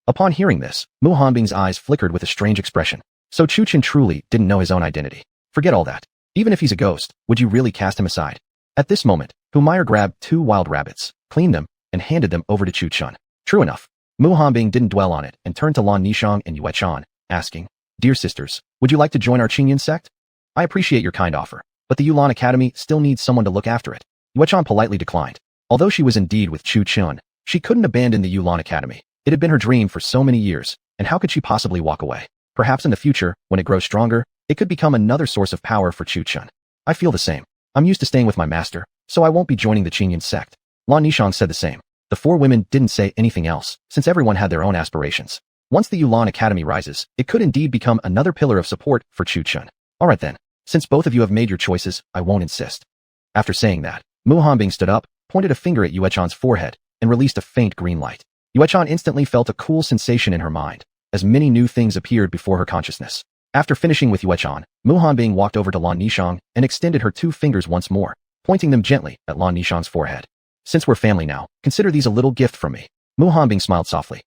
Upon hearing this, Mu Hanbing's eyes flickered with a strange expression. So Chu Chun truly didn't know his own identity. Forget all that. Even if he's a ghost, would you really cast him aside? At this moment, Humayr grabbed 2 wild rabbits, cleaned them, and handed them over to Chu Chun. True enough, Mu Hanbing didn't dwell on it and turned to Lan Nishang and Yue Chan, asking, Dear sisters, would you like to join our Qingyun sect? I appreciate your kind offer, but the Yulan Academy still needs someone to look after it. Yue Chan politely declined. Although she was indeed with Chu Chun, she couldn't abandon the Yulan Academy. It had been her dream for so many years, and how could she possibly walk away? Perhaps in the future, when it grows stronger, it could become another source of power for Chu Chun. I feel the same. I'm used to staying with my master, so I won't be joining the Qingyun sect. Lan Nishang said the same. The 4 women didn't say anything else, since everyone had their own aspirations. Once the Yulan Academy rises, it could indeed become another pillar of support for Chu Chun. Alright then, since both of you have made your choices, I won't insist. After saying that, Mu Hanbing stood up, pointed a finger at Yue Chan's forehead, and released a faint green light. Yue Chan instantly felt a cool sensation in her mind, as many new things appeared before her consciousness. After finishing with Yue Chan, Mu Hanbing walked over to Lan Nishang and extended her 2 fingers once more, pointing them gently at Lan Nishang's forehead. Since we're family now, consider these a little gift from me. Mu Hanbing smiled softly.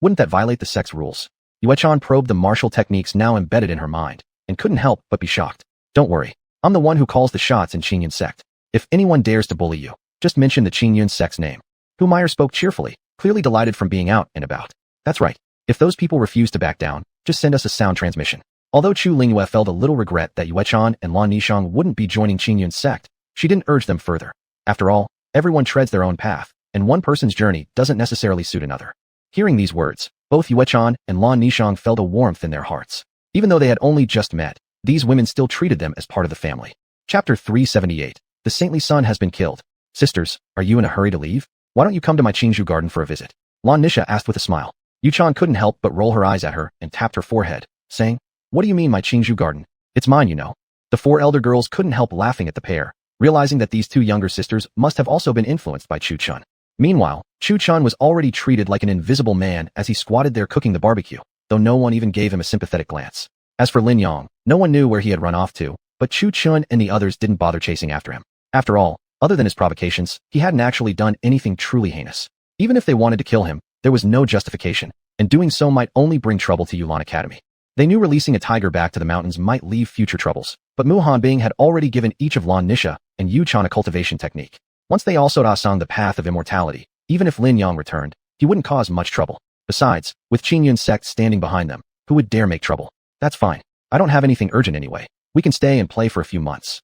Wouldn't that violate the sect's rules? Yue Chan probed the martial techniques now embedded in her mind, and couldn't help but be shocked. Don't worry, I'm the one who calls the shots in Qingyun sect. If anyone dares to bully you, just mention the Qingyun sect's name. Humayr spoke cheerfully, clearly delighted from being out and about. That's right. If those people refuse to back down, just send us a sound transmission. Although Chu Lingyue felt a little regret that Yue Chan and Lan Nishang wouldn't be joining Qingyun sect, she didn't urge them further. After all, everyone treads their own path, and one person's journey doesn't necessarily suit another. Hearing these words, both Yue Chan and Lan Nishang felt a warmth in their hearts. Even though they had only just met, these women still treated them as part of the family. Chapter 378. The saintly son has been killed. Sisters, are you in a hurry to leave? Why don't you come to my Qingzhou garden for a visit? Lan Nisha asked with a smile. Yu Chan couldn't help but roll her eyes at her and tapped her forehead, saying, What do you mean my Qingzhou garden? It's mine, you know. The 4 elder girls couldn't help laughing at the pair, realizing that these 2 younger sisters must have also been influenced by Chu Chun. Meanwhile, Chu Chun was already treated like an invisible man as he squatted there cooking the barbecue, though no one even gave him a sympathetic glance. As for Lin Yang, no one knew where he had run off to, but Chu Chun and the others didn't bother chasing after him. After all, other than his provocations, he hadn't actually done anything truly heinous. Even if they wanted to kill him, there was no justification, and doing so might only bring trouble to Yulan Academy. They knew releasing a tiger back to the mountains might leave future troubles, but Mu Hanbing had already given each of Lan Nisha and Yu Chan a cultivation technique. Once they also ascended the path of immortality, even if Lin Yang returned, he wouldn't cause much trouble. Besides, with Qingyun's sect standing behind them, who would dare make trouble? That's fine. I don't have anything urgent anyway. We can stay and play for a few months.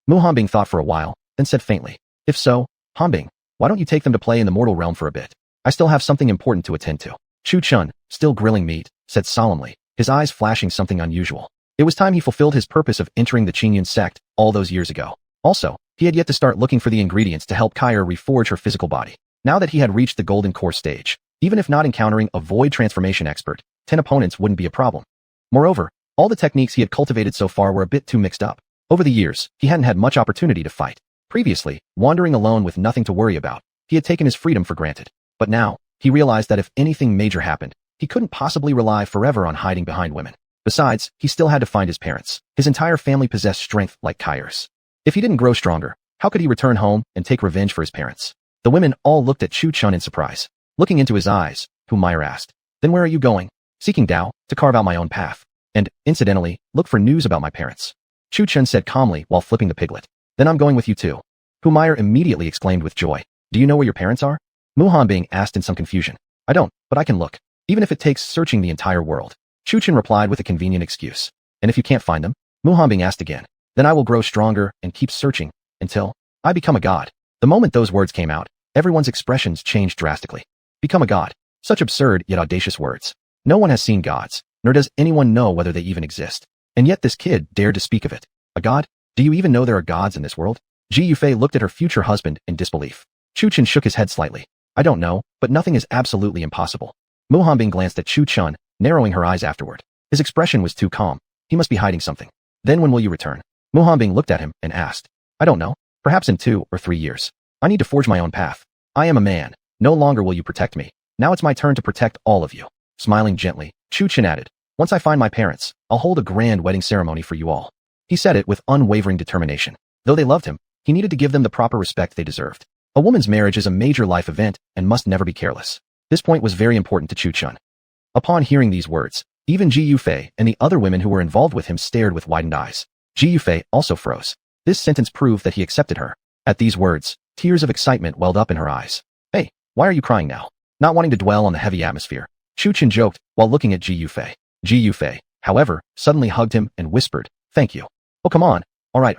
Mu Hanbing thought for a while, then said faintly, If so, Hanbing, why don't you take them to play in the mortal realm for a bit? I still have something important to attend to. Chu Chun, still grilling meat, said solemnly, his eyes flashing something unusual. It was time he fulfilled his purpose of entering the Qingyun sect all those years ago. Also, he had yet to start looking for the ingredients to help Kair reforge her physical body. Now that he had reached the golden core stage, even if not encountering a void transformation expert, 10 opponents wouldn't be a problem. Moreover, all the techniques he had cultivated so far were a bit too mixed up. Over the years, he hadn't had much opportunity to fight. Previously, wandering alone with nothing to worry about, he had taken his freedom for granted. But now, he realized that if anything major happened, he couldn't possibly rely forever on hiding behind women. Besides, he still had to find his parents. His entire family possessed strength like Kair's. If he didn't grow stronger, how could he return home and take revenge for his parents? The women all looked at Chu Chun in surprise. Looking into his eyes, Humayr asked, Then where are you going? Seeking Tao, to carve out my own path. And, incidentally, look for news about my parents. Chu Chun said calmly while flipping the piglet. Then I'm going with you too. Humayr immediately exclaimed with joy. Do you know where your parents are? Mu Hanbing asked in some confusion. I don't, but I can look. even if it takes searching the entire world. Chuchen replied with a convenient excuse. And if you can't find them? Muhanbing asked again. Then I will grow stronger and keep searching until I become a god. The moment those words came out, everyone's expressions changed drastically. Become a god. Such absurd yet audacious words. No one has seen gods, nor does anyone know whether they even exist. And yet this kid dared to speak of it. A god? Do you even know there are gods in this world? Ji Yufei looked at her future husband in disbelief. Chuchen shook his head slightly. I don't know, but nothing is absolutely impossible. Muhanbing glanced at Chu Chun, narrowing her eyes afterward. His expression was too calm. He must be hiding something. Then when will you return? Muhanbing looked at him and asked. I don't know. Perhaps in 2 or 3 years. I need to forge my own path. I am a man. No longer will you protect me. Now it's my turn to protect all of you. Smiling gently, Chu Chun added. Once I find my parents, I'll hold a grand wedding ceremony for you all. He said it with unwavering determination. Though they loved him, he needed to give them the proper respect they deserved. A woman's marriage is a major life event and must never be careless. This point was very important to Chu Chun. Upon hearing these words, even Ji Yufei and the other women who were involved with him stared with widened eyes. Ji Yufei also froze. This sentence proved that he accepted her. At these words, tears of excitement welled up in her eyes. Hey, why are you crying now? Not wanting to dwell on the heavy atmosphere, Chu Chun joked while looking at Ji Yufei. Ji Yufei, however, suddenly hugged him and whispered, Thank you. Oh, come on. All right.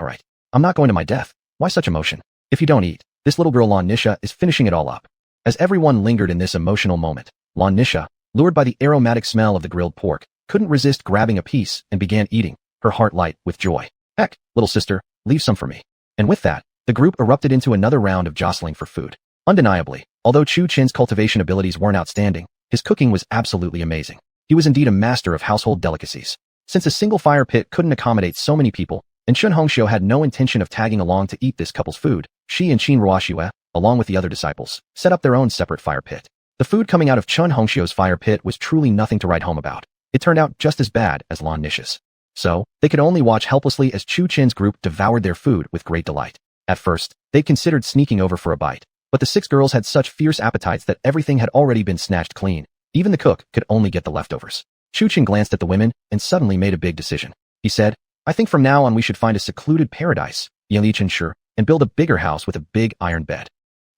I'm not going to my death. Why such emotion? If you don't eat, this little girl Lan Nisha is finishing it all up. As everyone lingered in this emotional moment, Lan Nisha, lured by the aromatic smell of the grilled pork, couldn't resist grabbing a piece and began eating, her heart light with joy. Heck, little sister, leave some for me. And with that, the group erupted into another round of jostling for food. Undeniably, although Chu Chin's cultivation abilities weren't outstanding, his cooking was absolutely amazing. He was indeed a master of household delicacies. Since a single fire pit couldn't accommodate so many people, and Chun Hongxiu had no intention of tagging along to eat this couple's food, she and Qin Ruoxue, along with the other disciples, set up their own separate fire pit. The food coming out of Chun Hongxiu's fire pit was truly nothing to write home about. It turned out just as bad as Lan Nisha's. So, they could only watch helplessly as Chu Chin's group devoured their food with great delight. At first, they considered sneaking over for a bite, but the 6 girls had such fierce appetites that everything had already been snatched clean. Even the cook could only get the leftovers. Chu Chin glanced at the women and suddenly made a big decision. He said, I think from now on we should find a secluded paradise, Yeli Chenshi, and build a bigger house with a big iron bed.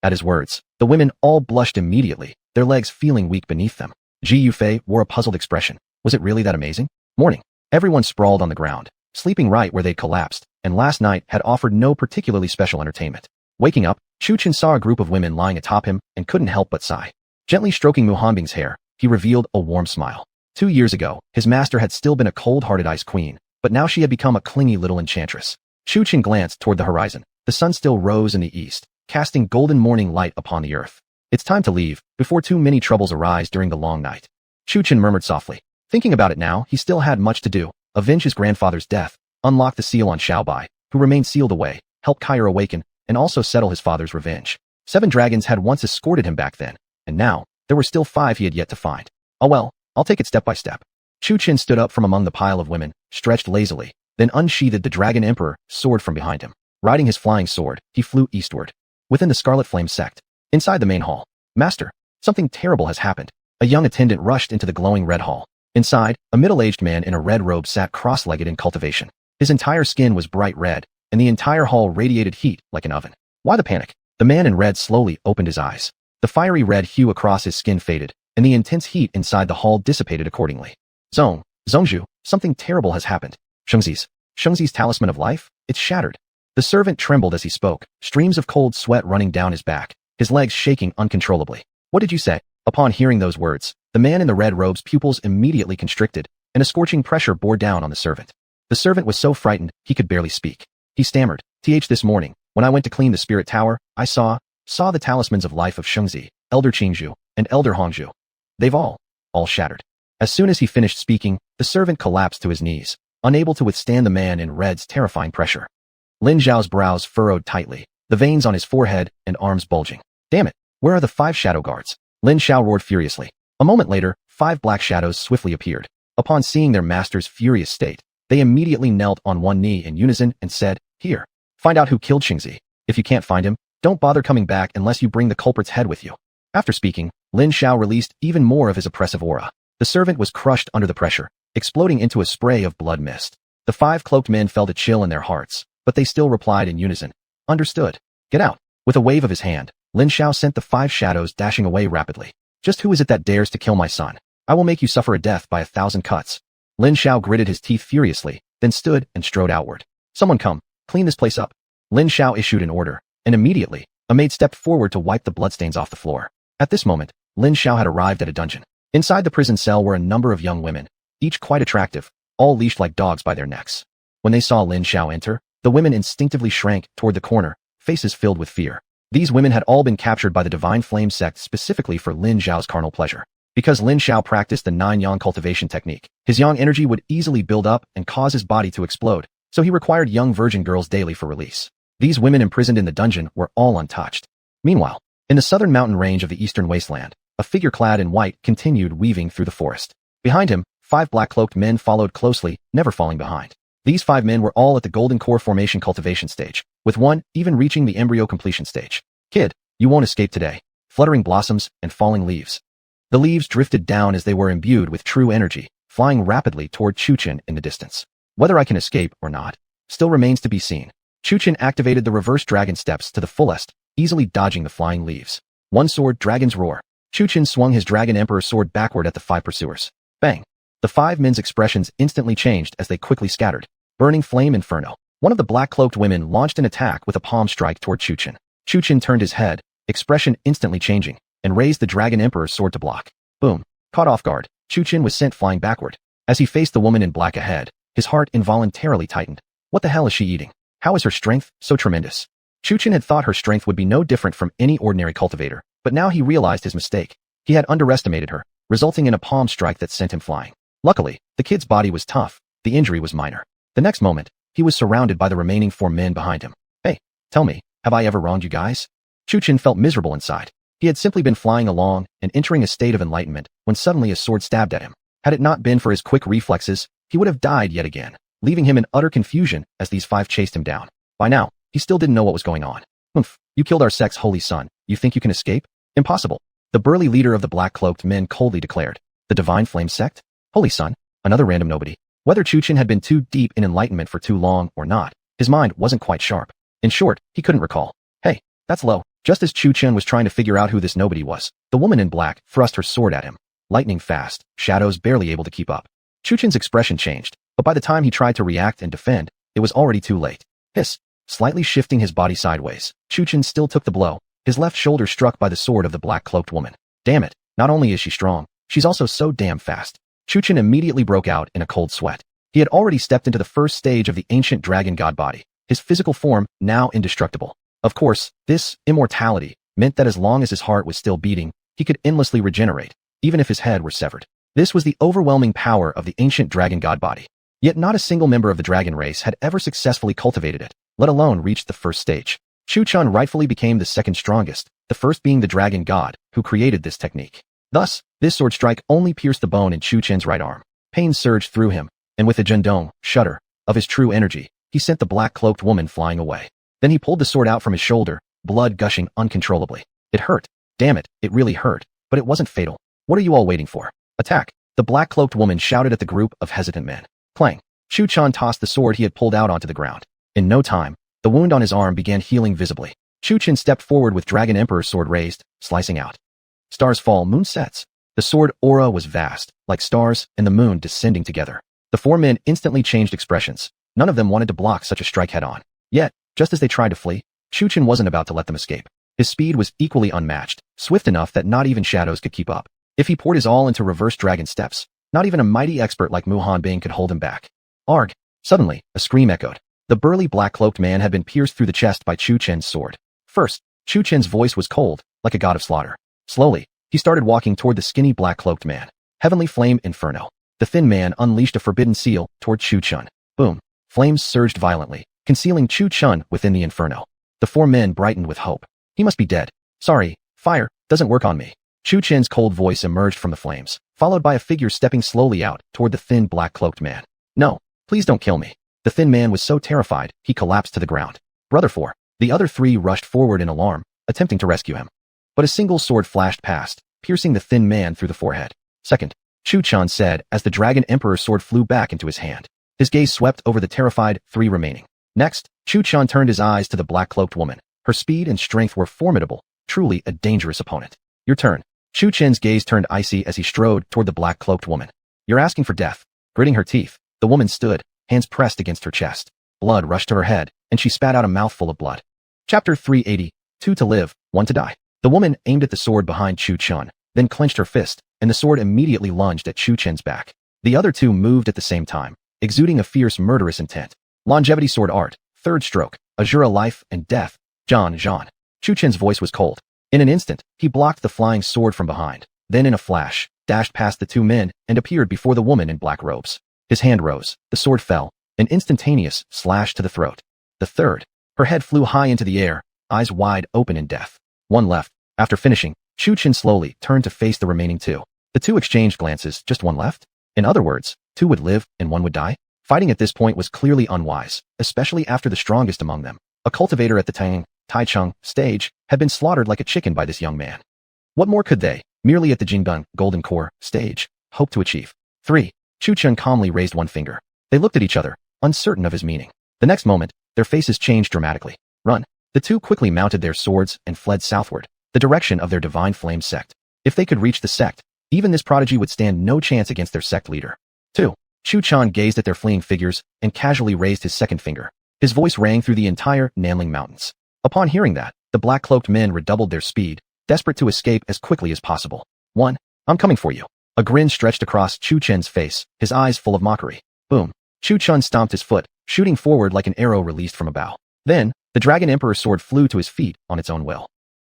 At his words, the women all blushed immediately, their legs feeling weak beneath them. Ji Yufei wore a puzzled expression. Was it really that amazing? Morning. Everyone sprawled on the ground, sleeping right where they'd collapsed, and last night had offered no particularly special entertainment. Waking up, Chu Chin saw a group of women lying atop him and couldn't help but sigh. Gently stroking Muhanbing's hair, he revealed a warm smile. 2 years ago, his master had still been a cold-hearted ice queen, but now she had become a clingy little enchantress. Chu Chin glanced toward the horizon. The sun still rose in the east, casting golden morning light upon the earth. It's time to leave, before too many troubles arise during the long night. Chu Chin murmured softly. Thinking about it now, he still had much to do. Avenge his grandfather's death, unlock the seal on Xiaobai, who remained sealed away, help Kair awaken, and also settle his father's revenge. 7 dragons had once escorted him back then, and now, there were still 5 he had yet to find. Oh well, I'll take it step by step. Chu Chin stood up from among the pile of women, stretched lazily, then unsheathed the Dragon Emperor sword from behind him. Riding his flying sword, he flew eastward. Within the Scarlet Flame sect, inside the main hall. Master, something terrible has happened. A young attendant rushed into the glowing red hall. Inside, a middle-aged man in a red robe sat cross-legged in cultivation. His entire skin was bright red, and the entire hall radiated heat like an oven. Why the panic? The man in red slowly opened his eyes. The fiery red hue across his skin faded, and the intense heat inside the hall dissipated accordingly. Zhongzhu, something terrible has happened. Shengzi's talisman of life? It's shattered. The servant trembled as he spoke, streams of cold sweat running down his back, his legs shaking uncontrollably. What did you say? Upon hearing those words, the man in the red robe's pupils immediately constricted, and a scorching pressure bore down on the servant. The servant was so frightened, he could barely speak. He stammered, This morning, when I went to clean the spirit tower, I saw the talismans of life of Shengzi, Elder Qingzhu, and Elder Hongzhu. They've all shattered. As soon as he finished speaking, the servant collapsed to his knees, unable to withstand the man in red's terrifying pressure. Lin Zhao's brows furrowed tightly, the veins on his forehead and arms bulging. Damn it, where are the 5 shadow guards? Lin Zhao roared furiously. A moment later, 5 black shadows swiftly appeared. Upon seeing their master's furious state, they immediately knelt on one knee in unison and said, Here, find out who killed Xingzi. If you can't find him, don't bother coming back unless you bring the culprit's head with you. After speaking, Lin Zhao released even more of his oppressive aura. The servant was crushed under the pressure, exploding into a spray of blood mist. The 5 cloaked men felt a chill in their hearts, but they still replied in unison. Understood. Get out. With a wave of his hand, Lin Zhao sent the 5 shadows dashing away rapidly. Just who is it that dares to kill my son? I will make you suffer a death by 1,000 cuts. Lin Xiao gritted his teeth furiously, then stood and strode outward. Someone come, clean this place up. Lin Xiao issued an order, and immediately, a maid stepped forward to wipe the bloodstains off the floor. At this moment, Lin Xiao had arrived at a dungeon. Inside the prison cell were a number of young women, each quite attractive, all leashed like dogs by their necks. When they saw Lin Xiao enter, the women instinctively shrank toward the corner, faces filled with fear. These women had all been captured by the Divine Flame sect specifically for Lin Xiao's carnal pleasure. Because Lin Xiao practiced the 9-yang cultivation technique, his yang energy would easily build up and cause his body to explode, so he required young virgin girls daily for release. These women imprisoned in the dungeon were all untouched. Meanwhile, in the southern mountain range of the eastern wasteland, a figure clad in white continued weaving through the forest. Behind him, 5 black-cloaked men followed closely, never falling behind. These 5 men were all at the golden core formation cultivation stage, with one even reaching the embryo completion stage. Kid, you won't escape today. Fluttering blossoms and falling leaves. The leaves drifted down as they were imbued with true energy, flying rapidly toward Chuchen in the distance. Whether I can escape or not still remains to be seen. Chuchen activated the reverse dragon steps to the fullest, easily dodging the flying leaves. One sword, dragon's roar. Chuchen swung his Dragon Emperor sword backward at the 5 pursuers. Bang! The 5 men's expressions instantly changed as they quickly scattered. Burning flame inferno. One of the black-cloaked women launched an attack with a palm strike toward Chuchen. Chuchen turned his head, expression instantly changing, and raised the Dragon Emperor's sword to block. Boom! Caught off guard, Chuchen was sent flying backward. As he faced the woman in black ahead, his heart involuntarily tightened. What the hell is she eating? How is her strength so tremendous? Chuchen had thought her strength would be no different from any ordinary cultivator, but now he realized his mistake. He had underestimated her, resulting in a palm strike that sent him flying. Luckily, the kid's body was tough, the injury was minor. The next moment, he was surrounded by the remaining 4 men behind him. Hey, tell me, have I ever wronged you guys? Chuchen felt miserable inside. He had simply been flying along and entering a state of enlightenment when suddenly a sword stabbed at him. Had it not been for his quick reflexes, he would have died yet again, leaving him in utter confusion as these 5 chased him down. By now, he still didn't know what was going on. Oomph, you killed our sect's holy son. You think you can escape? Impossible. The burly leader of the black-cloaked men coldly declared. The Divine Flame sect? Holy son? Another random nobody. Whether Chuchen had been too deep in enlightenment for too long or not, his mind wasn't quite sharp. In short, he couldn't recall. Hey, that's low. Just as Chuchen was trying to figure out who this nobody was, the woman in black thrust her sword at him. Lightning fast, shadows barely able to keep up. Chuchen's expression changed, but by the time he tried to react and defend, it was already too late. Hiss. Slightly shifting his body sideways, Chuchen still took the blow, his left shoulder struck by the sword of the black-cloaked woman. Damn it, not only is she strong, she's also so damn fast. Chuchen immediately broke out in a cold sweat. He had already stepped into the first stage of the ancient dragon god body, his physical form now indestructible. Of course, this immortality meant that as long as his heart was still beating, he could endlessly regenerate, even if his head were severed. This was the overwhelming power of the ancient dragon god body. Yet not a single member of the dragon race had ever successfully cultivated it, let alone reached the first stage. Chuchen rightfully became the second strongest, the first being the dragon god, who created this technique. Thus, this sword strike only pierced the bone in Chuchen's right arm. Pain surged through him, and with a jendong, shudder, of his true energy, he sent the black-cloaked woman flying away. Then he pulled the sword out from his shoulder, blood gushing uncontrollably. It hurt. Damn it, it really hurt, but it wasn't fatal. What are you all waiting for? Attack! The black-cloaked woman shouted at the group of hesitant men. Clang! Chuchen tossed the sword he had pulled out onto the ground. In no time, the wound on his arm began healing visibly. Chuchen stepped forward with Dragon Emperor's sword raised, slicing out. Stars fall, moon sets. The sword aura was vast, like stars and the moon descending together. The 4 men instantly changed expressions. None of them wanted to block such a strike head-on. Yet, just as they tried to flee, Chuchen wasn't about to let them escape. His speed was equally unmatched, swift enough that not even shadows could keep up. If he poured his all into reverse dragon steps, not even a mighty expert like Muhan Bing could hold him back. Arg! Suddenly, a scream echoed. The burly black-cloaked man had been pierced through the chest by Chuchen's sword. First, Chuchen's voice was cold, like a god of slaughter. Slowly, he started walking toward the skinny black-cloaked man. Heavenly Flame Inferno. The thin man unleashed a forbidden seal toward Chuchen. Boom. Flames surged violently, concealing Chuchen within the inferno. The 4 men brightened with hope. He must be dead. Sorry, fire doesn't work on me. Chuchen's cold voice emerged from the flames, followed by a figure stepping slowly out toward the thin black-cloaked man. No, please don't kill me. The thin man was so terrified, he collapsed to the ground. Brother 4. The other 3 rushed forward in alarm, attempting to rescue him. But a single sword flashed past, piercing the thin man through the forehead. Second, Chuchen said as the Dragon Emperor's sword flew back into his hand. His gaze swept over the terrified 3 remaining. Next, Chuchen turned his eyes to the black-cloaked woman. Her speed and strength were formidable, truly a dangerous opponent. Your turn. Chu Chen's gaze turned icy as he strode toward the black-cloaked woman. You're asking for death. Gritting her teeth, the woman stood, hands pressed against her chest. Blood rushed to her head, and she spat out a mouthful of blood. Chapter 380, 2 to live, 1 to die. The woman aimed at the sword behind Chu Chen, then clenched her fist, and the sword immediately lunged at Chu Chen's back. The other two moved at the same time, exuding a fierce, murderous intent. Longevity sword art, third stroke, Azura life and death, Jean. Chu Chen's voice was cold. In an instant, he blocked the flying sword from behind, then in a flash, dashed past the two men and appeared before the woman in black robes. His hand rose, the sword fell, an instantaneous slash to the throat. The third. Her head flew high into the air, eyes wide open in death. One left. After finishing, Chu Chen slowly turned to face the remaining two. The two exchanged glances, just one left? In other words, two would live and one would die? Fighting at this point was clearly unwise, especially after the strongest among them, a cultivator at the Taichung stage, had been slaughtered like a chicken by this young man. What more could they, merely at the Jingdong Golden Core stage, hope to achieve? 3. Chu Chen calmly raised one finger. They looked at each other, uncertain of his meaning. The next moment, their faces changed dramatically. Run. The two quickly mounted their swords and fled southward, the direction of their divine flame sect. If they could reach the sect, even this prodigy would stand no chance against their sect leader. 2. Chu Chen gazed at their fleeing figures and casually raised his second finger. His voice rang through the entire Nanling Mountains. Upon hearing that, the black-cloaked men redoubled their speed, desperate to escape as quickly as possible. 1. I'm coming for you. A grin stretched across Chu Chen's face, his eyes full of mockery. Boom. Chu Chen stomped his foot, shooting forward like an arrow released from a bow. Then, the Dragon Emperor's sword flew to his feet on its own will.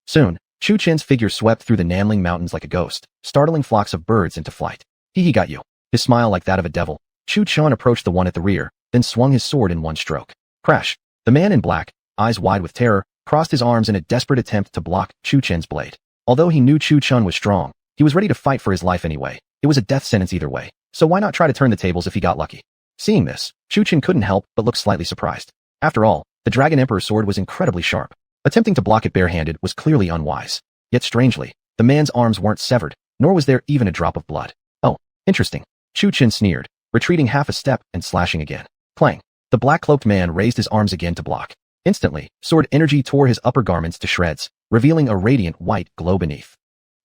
Soon, Chu Chen's figure swept through the Nanling Mountains like a ghost, startling flocks of birds into flight. He got you. His smile like that of a devil. Chu Chen approached the one at the rear, then swung his sword in one stroke. Crash. The man in black, eyes wide with terror, crossed his arms in a desperate attempt to block Chu Chen's blade. Although he knew Chu Chen was strong, he was ready to fight for his life anyway. It was a death sentence either way, so why not try to turn the tables if he got lucky? Seeing this, Chu Chen couldn't help but look slightly surprised. After all, the Dragon Emperor's sword was incredibly sharp. Attempting to block it barehanded was clearly unwise. Yet strangely, the man's arms weren't severed, nor was there even a drop of blood. Oh, interesting. Chu Chen sneered, retreating half a step and slashing again. Clang. The black-cloaked man raised his arms again to block. Instantly, sword energy tore his upper garments to shreds, revealing a radiant white glow beneath.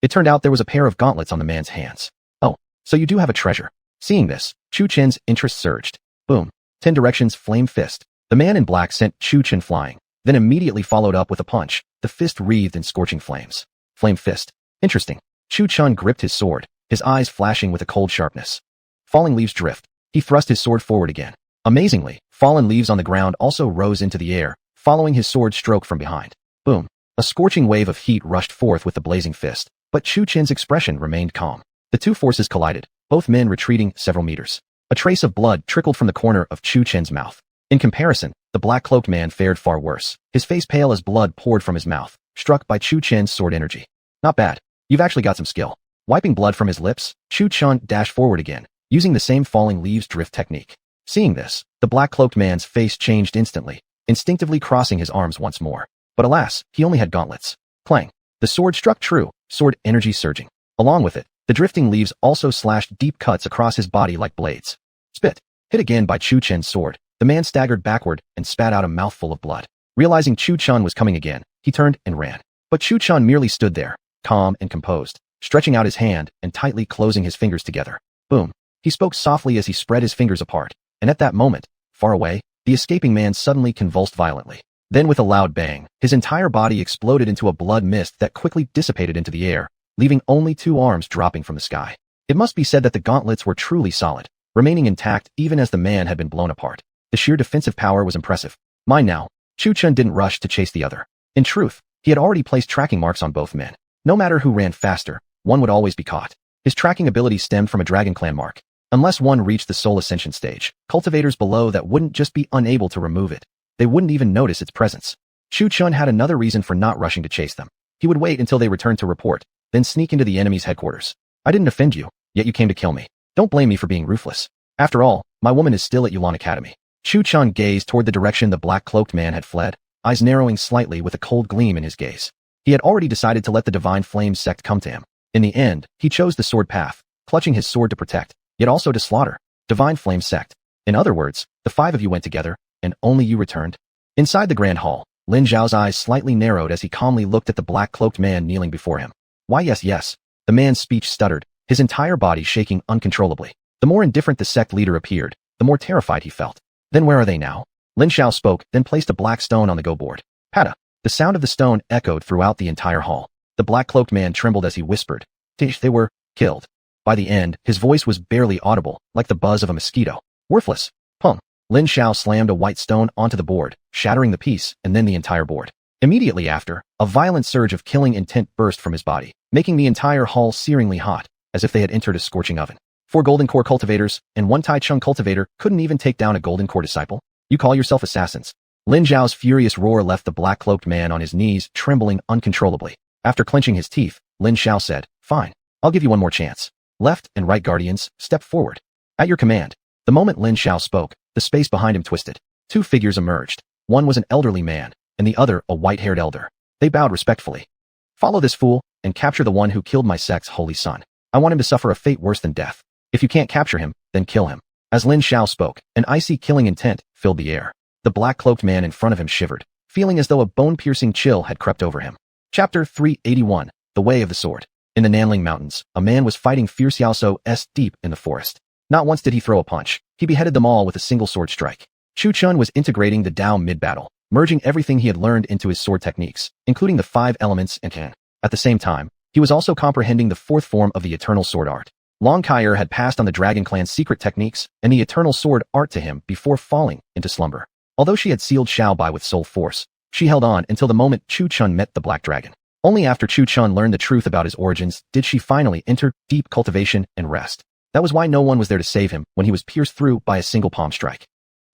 It turned out there was a pair of gauntlets on the man's hands. Oh, so you do have a treasure. Seeing this, Chu Chen's interest surged. Boom. 10 directions flame fist. The man in black sent Chu Chen flying, then immediately followed up with a punch, the fist wreathed in scorching flames. Flame fist. Interesting. Chu Chen gripped his sword, his eyes flashing with a cold sharpness. Falling leaves drift. He thrust his sword forward again. Amazingly, fallen leaves on the ground also rose into the air, following his sword stroke from behind. Boom. A scorching wave of heat rushed forth with the blazing fist, but Chu Chen's expression remained calm. The two forces collided, both men retreating several meters. A trace of blood trickled from the corner of Chu Chen's mouth. In comparison, the black-cloaked man fared far worse, his face pale as blood poured from his mouth, struck by Chu Chen's sword energy. Not bad. You've actually got some skill. Wiping blood from his lips, Chu Chen dashed forward again, using the same falling leaves drift technique. Seeing this, the black-cloaked man's face changed instantly, instinctively crossing his arms once more. But alas, he only had gauntlets. Clang. The sword struck true, sword energy surging. Along with it, the drifting leaves also slashed deep cuts across his body like blades. Spit. Hit again by Chu Chen's sword, the man staggered backward and spat out a mouthful of blood. Realizing Chu Chen was coming again, he turned and ran. But Chu Chen merely stood there, calm and composed, stretching out his hand and tightly closing his fingers together. Boom. He spoke softly as he spread his fingers apart, and at that moment, far away, the escaping man suddenly convulsed violently. Then with a loud bang, his entire body exploded into a blood mist that quickly dissipated into the air, leaving only 2 arms dropping from the sky. It must be said that the gauntlets were truly solid, remaining intact even as the man had been blown apart. The sheer defensive power was impressive. Mine now. Chu Chen didn't rush to chase the other. In truth, he had already placed tracking marks on both men. No matter who ran faster, one would always be caught. His tracking ability stemmed from a Dragon Clan mark. Unless one reached the Soul Ascension stage, cultivators below that wouldn't just be unable to remove it. They wouldn't even notice its presence. Chu Chen had another reason for not rushing to chase them. He would wait until they returned to report, then sneak into the enemy's headquarters. I didn't offend you, yet you came to kill me. Don't blame me for being ruthless. After all, my woman is still at Yulan Academy. Chu Chen gazed toward the direction the black-cloaked man had fled, eyes narrowing slightly with a cold gleam in his gaze. He had already decided to let the Divine Flame sect come to him. In the end, he chose the sword path, clutching his sword to protect, yet also to slaughter. Divine Flame sect. In other words, the 5 of you went together, and only you returned. Inside the Grand Hall, Lin Zhao's eyes slightly narrowed as he calmly looked at the black-cloaked man kneeling before him. Why yes, The man's speech stuttered, his entire body shaking uncontrollably. The more indifferent the sect leader appeared, the more terrified he felt. Then where are they now? Lin Xiao spoke, then placed a black stone on the go board. Pata. The sound of the stone echoed throughout the entire hall. The black-cloaked man trembled as he whispered. They were killed. By the end, his voice was barely audible, like the buzz of a mosquito. Worthless. Pung. Lin Xiao slammed a white stone onto the board, shattering the piece and then the entire board. Immediately after, a violent surge of killing intent burst from his body, making the entire hall searingly hot, as if they had entered a scorching oven. 4 golden core cultivators and 1 Tai Chung cultivator couldn't even take down a golden core disciple? You call yourself assassins? Lin Zhao's furious roar left the black-cloaked man on his knees, trembling uncontrollably. After clenching his teeth, Lin Xiao said, Fine, I'll give you one more chance. Left and right guardians, step forward. At your command. The moment Lin Xiao spoke, the space behind him twisted. 2 figures emerged. One was an elderly man, and the other a white-haired elder. They bowed respectfully. Follow this fool, and capture the one who killed my sect's holy son. I want him to suffer a fate worse than death. If you can't capture him, then kill him. As Lin Xiao spoke, an icy killing intent filled the air. The black-cloaked man in front of him shivered, feeling as though a bone-piercing chill had crept over him. Chapter 381, The Way of the Sword. In the Nanling Mountains, a man was fighting fierce Yao's deep in the forest. Not once did he throw a punch. He beheaded them all with a single sword strike. Chu Chun was integrating the Dao mid-battle, merging everything he had learned into his sword techniques, including the 5 elements and Kan. At the same time, he was also comprehending the 4th form of the eternal sword art. Long Kaier had passed on the Dragon Clan's secret techniques and the eternal sword art to him before falling into slumber. Although she had sealed Xiaobai with soul force, she held on until the moment Chu Chun met the Black Dragon. Only after Chu Chun learned the truth about his origins did she finally enter deep cultivation and rest. That was why no one was there to save him when he was pierced through by a single palm strike.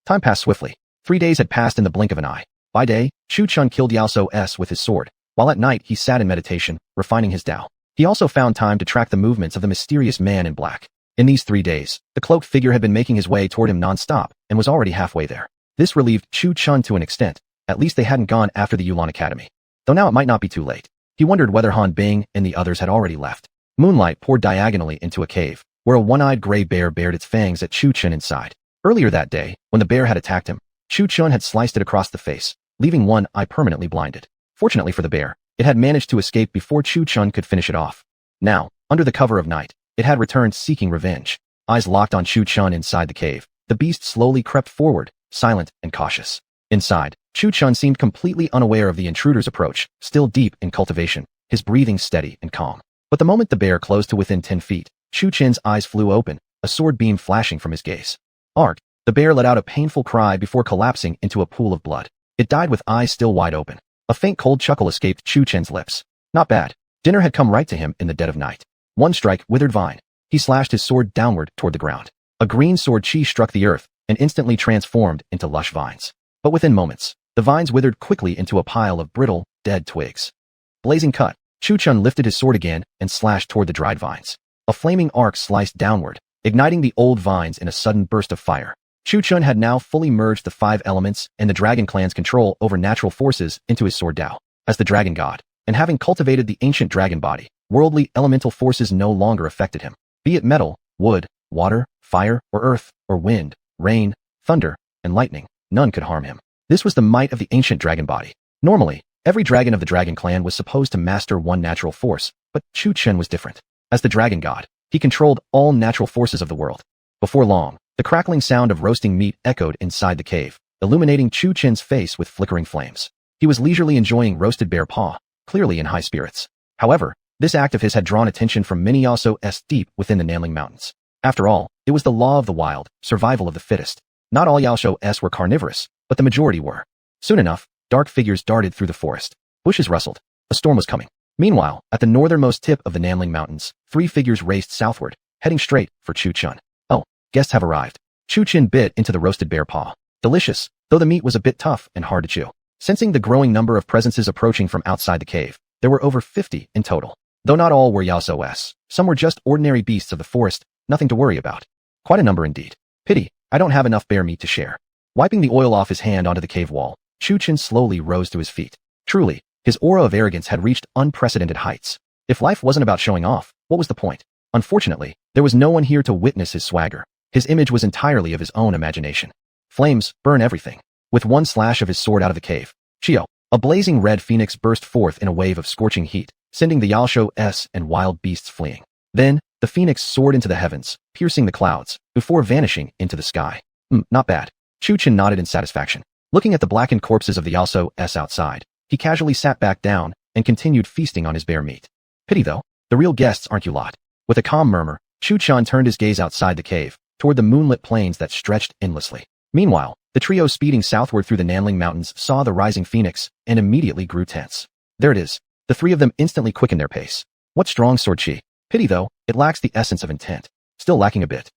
Time passed swiftly. 3 days had passed in the blink of an eye. By day, Chu Chun killed Yao's with his sword, while at night he sat in meditation, refining his Dao. He also found time to track the movements of the mysterious man in black. In these 3 days, the cloaked figure had been making his way toward him non-stop and was already halfway there. This relieved Chu Chun to an extent. At least they hadn't gone after the Yulan Academy. Though now it might not be too late. He wondered whether Han Bing and the others had already left. Moonlight poured diagonally into a cave, where a one-eyed gray bear bared its fangs at Chu Chun inside. Earlier that day, when the bear had attacked him, Chu Chun had sliced it across the face, leaving one eye permanently blinded. Fortunately for the bear, it had managed to escape before Chu Chun could finish it off. Now, under the cover of night, it had returned seeking revenge. Eyes locked on Chu Chun inside the cave, the beast slowly crept forward, silent and cautious. Inside, Chu Chun seemed completely unaware of the intruder's approach, still deep in cultivation, his breathing steady and calm. But the moment the bear closed to within 10 feet, Chu Chun's eyes flew open, a sword beam flashing from his gaze. Arg! The bear let out a painful cry before collapsing into a pool of blood. It died with eyes still wide open. A faint cold chuckle escaped Chu Chun's lips. Not bad. Dinner had come right to him in the dead of night. One strike, withered vine. He slashed his sword downward toward the ground. A green sword chi struck the earth and instantly transformed into lush vines. But within moments, the vines withered quickly into a pile of brittle, dead twigs. Blazing cut, Chu Chun lifted his sword again and slashed toward the dried vines. A flaming arc sliced downward, igniting the old vines in a sudden burst of fire. Chu Chun had now fully merged the 5 elements and the Dragon Clan's control over natural forces into his sword Dao. As the dragon god, and having cultivated the ancient dragon body, worldly elemental forces no longer affected him. Be it metal, wood, water, fire, or earth, or wind, rain, thunder, and lightning, none could harm him. This was the might of the ancient dragon body. Normally, every dragon of the Dragon Clan was supposed to master one natural force, but Chu Chun was different. As the dragon god, he controlled all natural forces of the world. Before long, the crackling sound of roasting meat echoed inside the cave, illuminating Chu Chun's face with flickering flames. He was leisurely enjoying roasted bear paw, clearly in high spirits. However, this act of his had drawn attention from many Yao's deep within the Nanling Mountains. After all, it was the law of the wild, survival of the fittest. Not all Yao's were carnivorous, but the majority were. Soon enough, dark figures darted through the forest. Bushes rustled. A storm was coming. Meanwhile, at the northernmost tip of the Nanling Mountains, 3 figures raced southward, heading straight for Chu Chun. Oh, guests have arrived. Chu Chun bit into the roasted bear paw. Delicious, though the meat was a bit tough and hard to chew. Sensing the growing number of presences approaching from outside the cave, there were over 50 in total. Though not all were Yao's, some were just ordinary beasts of the forest, nothing to worry about. Quite a number indeed. Pity, I don't have enough bear meat to share. Wiping the oil off his hand onto the cave wall, Chu Chun slowly rose to his feet. Truly, his aura of arrogance had reached unprecedented heights. If life wasn't about showing off, what was the point? Unfortunately, there was no one here to witness his swagger. His image was entirely of his own imagination. Flames, burn everything. With one slash of his sword out of the cave, Chio, a blazing red phoenix burst forth in a wave of scorching heat, sending the Yalsho's and wild beasts fleeing. Then, the phoenix soared into the heavens, piercing the clouds, before vanishing into the sky. Not bad. Chu Chen nodded in satisfaction. Looking at the blackened corpses of the Yalsho's outside, he casually sat back down and continued feasting on his bear meat. Pity though, the real guests aren't you lot. With a calm murmur, Chu Chen turned his gaze outside the cave, toward the moonlit plains that stretched endlessly. Meanwhile, the trio speeding southward through the Nanling Mountains saw the rising phoenix and immediately grew tense. There it is. The three of them instantly quickened their pace. What strong sword chi. Pity though, it lacks the essence of intent. Still lacking a bit.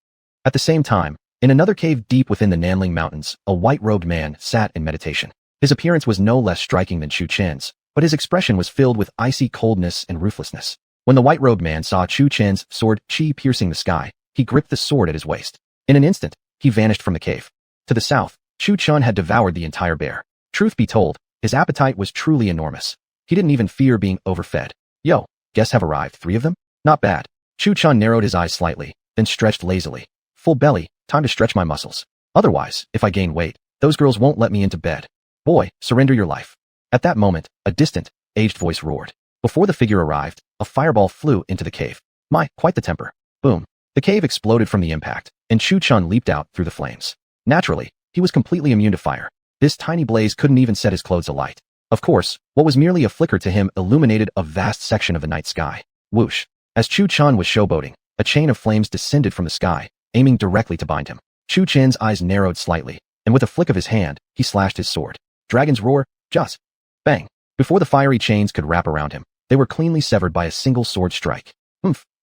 At the same time, in another cave deep within the Nanling Mountains, a white-robed man sat in meditation. His appearance was no less striking than Chu Chen's, but his expression was filled with icy coldness and ruthlessness. When the white-robed man saw Chu Chen's sword chi piercing the sky, he gripped the sword at his waist. In an instant, he vanished from the cave. To the south, Chu Chen had devoured the entire bear. Truth be told, his appetite was truly enormous. He didn't even fear being overfed. Yo, guests have arrived, 3 of them? Not bad. Chu Chen narrowed his eyes slightly, then stretched lazily. Full belly, time to stretch my muscles. Otherwise, if I gain weight, those girls won't let me into bed. Boy, surrender your life. At that moment, a distant, aged voice roared. Before the figure arrived, a fireball flew into the cave. My, quite the temper. Boom. The cave exploded from the impact, and Chu Chen leaped out through the flames. Naturally, he was completely immune to fire. This tiny blaze couldn't even set his clothes alight. Of course, what was merely a flicker to him illuminated a vast section of the night sky. Whoosh. As Chu Chen was showboating, a chain of flames descended from the sky, aiming directly to bind him. Chu Chen's eyes narrowed slightly, and with a flick of his hand, he slashed his sword. Dragon's roar, just. Bang. Before the fiery chains could wrap around him, they were cleanly severed by a single sword strike.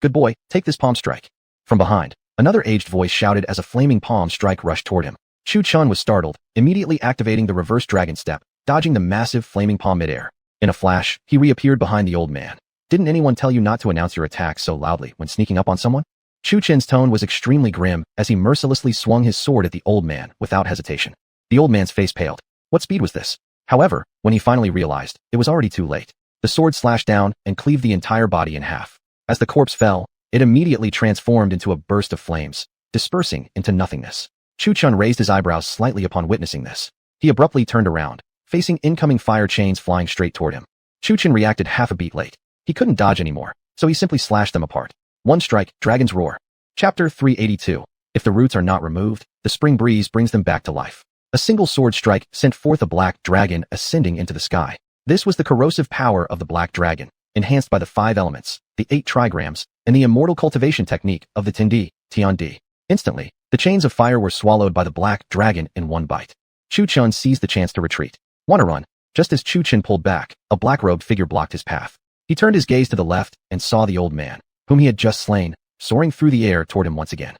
Good boy, take this palm strike. From behind, another aged voice shouted as a flaming palm strike rushed toward him. Chu Chen was startled, immediately activating the reverse dragon step, dodging the massive flaming palm midair. In a flash, he reappeared behind the old man. Didn't anyone tell you not to announce your attacks so loudly when sneaking up on someone? Chu Chen's tone was extremely grim as he mercilessly swung his sword at the old man without hesitation. The old man's face paled. What speed was this? However, when he finally realized, it was already too late. The sword slashed down and cleaved the entire body in half. As the corpse fell, it immediately transformed into a burst of flames, dispersing into nothingness. Chu Chen raised his eyebrows slightly upon witnessing this. He abruptly turned around, facing incoming fire chains flying straight toward him. Chu Chen reacted half a beat late. He couldn't dodge anymore, so he simply slashed them apart. One strike, Dragon's Roar. Chapter 382. If the roots are not removed, the spring breeze brings them back to life. A single sword strike sent forth a black dragon ascending into the sky. This was the corrosive power of the black dragon, enhanced by the 5 elements, the 8 trigrams, and the immortal cultivation technique of the Tiandi. Instantly, the chains of fire were swallowed by the black dragon in one bite. Chu Chen seized the chance to retreat. Wanna run? Just as Chu Chen pulled back, a black-robed figure blocked his path. He turned his gaze to the left and saw the old man, whom he had just slain, soaring through the air toward him once again.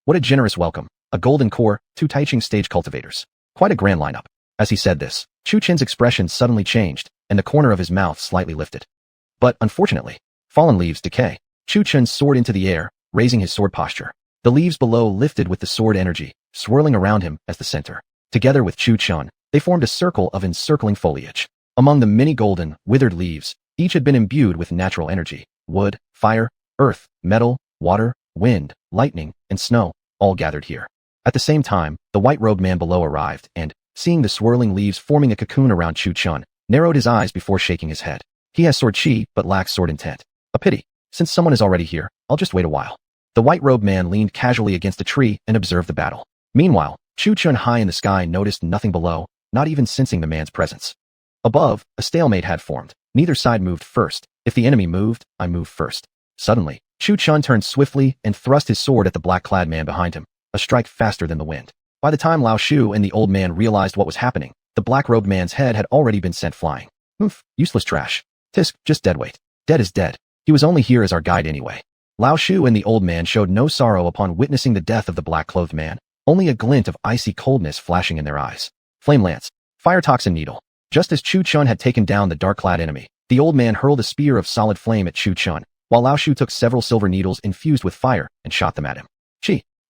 What a generous welcome. A golden core, 2 Taiching stage cultivators. Quite a grand lineup. As he said this, Chu Chen's expression suddenly changed, and the corner of his mouth slightly lifted. But unfortunately, fallen leaves decay. Chu Chen soared into the air, raising his sword posture. The leaves below lifted with the sword energy, swirling around him as the center. Together with Chu Chen, they formed a circle of encircling foliage. Among the many golden, withered leaves, each had been imbued with natural energy. Wood, fire, earth, metal, water, wind, lightning, and snow, all gathered here. At the same time, the white-robed man below arrived and, seeing the swirling leaves forming a cocoon around Chu Chen, narrowed his eyes before shaking his head. He has sword chi, but lacks sword intent. A pity. Since someone is already here, I'll just wait a while. The white-robed man leaned casually against a tree and observed the battle. Meanwhile, Chu Chen high in the sky noticed nothing below, not even sensing the man's presence. Above, a stalemate had formed. Neither side moved first. If the enemy moved, I moved first. Suddenly, Chu Chen turned swiftly and thrust his sword at the black-clad man behind him, a strike faster than the wind. By the time Lao Shu and the old man realized what was happening, the black-robed man's head had already been sent flying. Useless trash. Tisk, just deadweight. Dead is dead. He was only here as our guide anyway. Lao Shu and the old man showed no sorrow upon witnessing the death of the black-clothed man, only a glint of icy coldness flashing in their eyes. Flame lance. Fire toxin needle. Just as Chu Chen had taken down the dark-clad enemy, the old man hurled a spear of solid flame at Chu Chen, while Lao Shu took several silver needles infused with fire and shot them at him.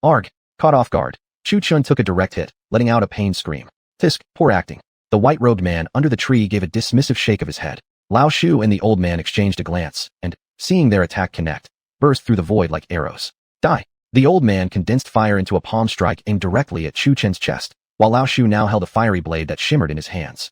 Arg. Caught off guard, Chu Chen took a direct hit, letting out a pained scream. Tisk, poor acting. The white-robed man under the tree gave a dismissive shake of his head. Lao Shu and the old man exchanged a glance, and, seeing their attack connect, burst through the void like arrows. Die. The old man condensed fire into a palm strike aimed directly at Chu Chen's chest, while Lao Shu now held a fiery blade that shimmered in his hands.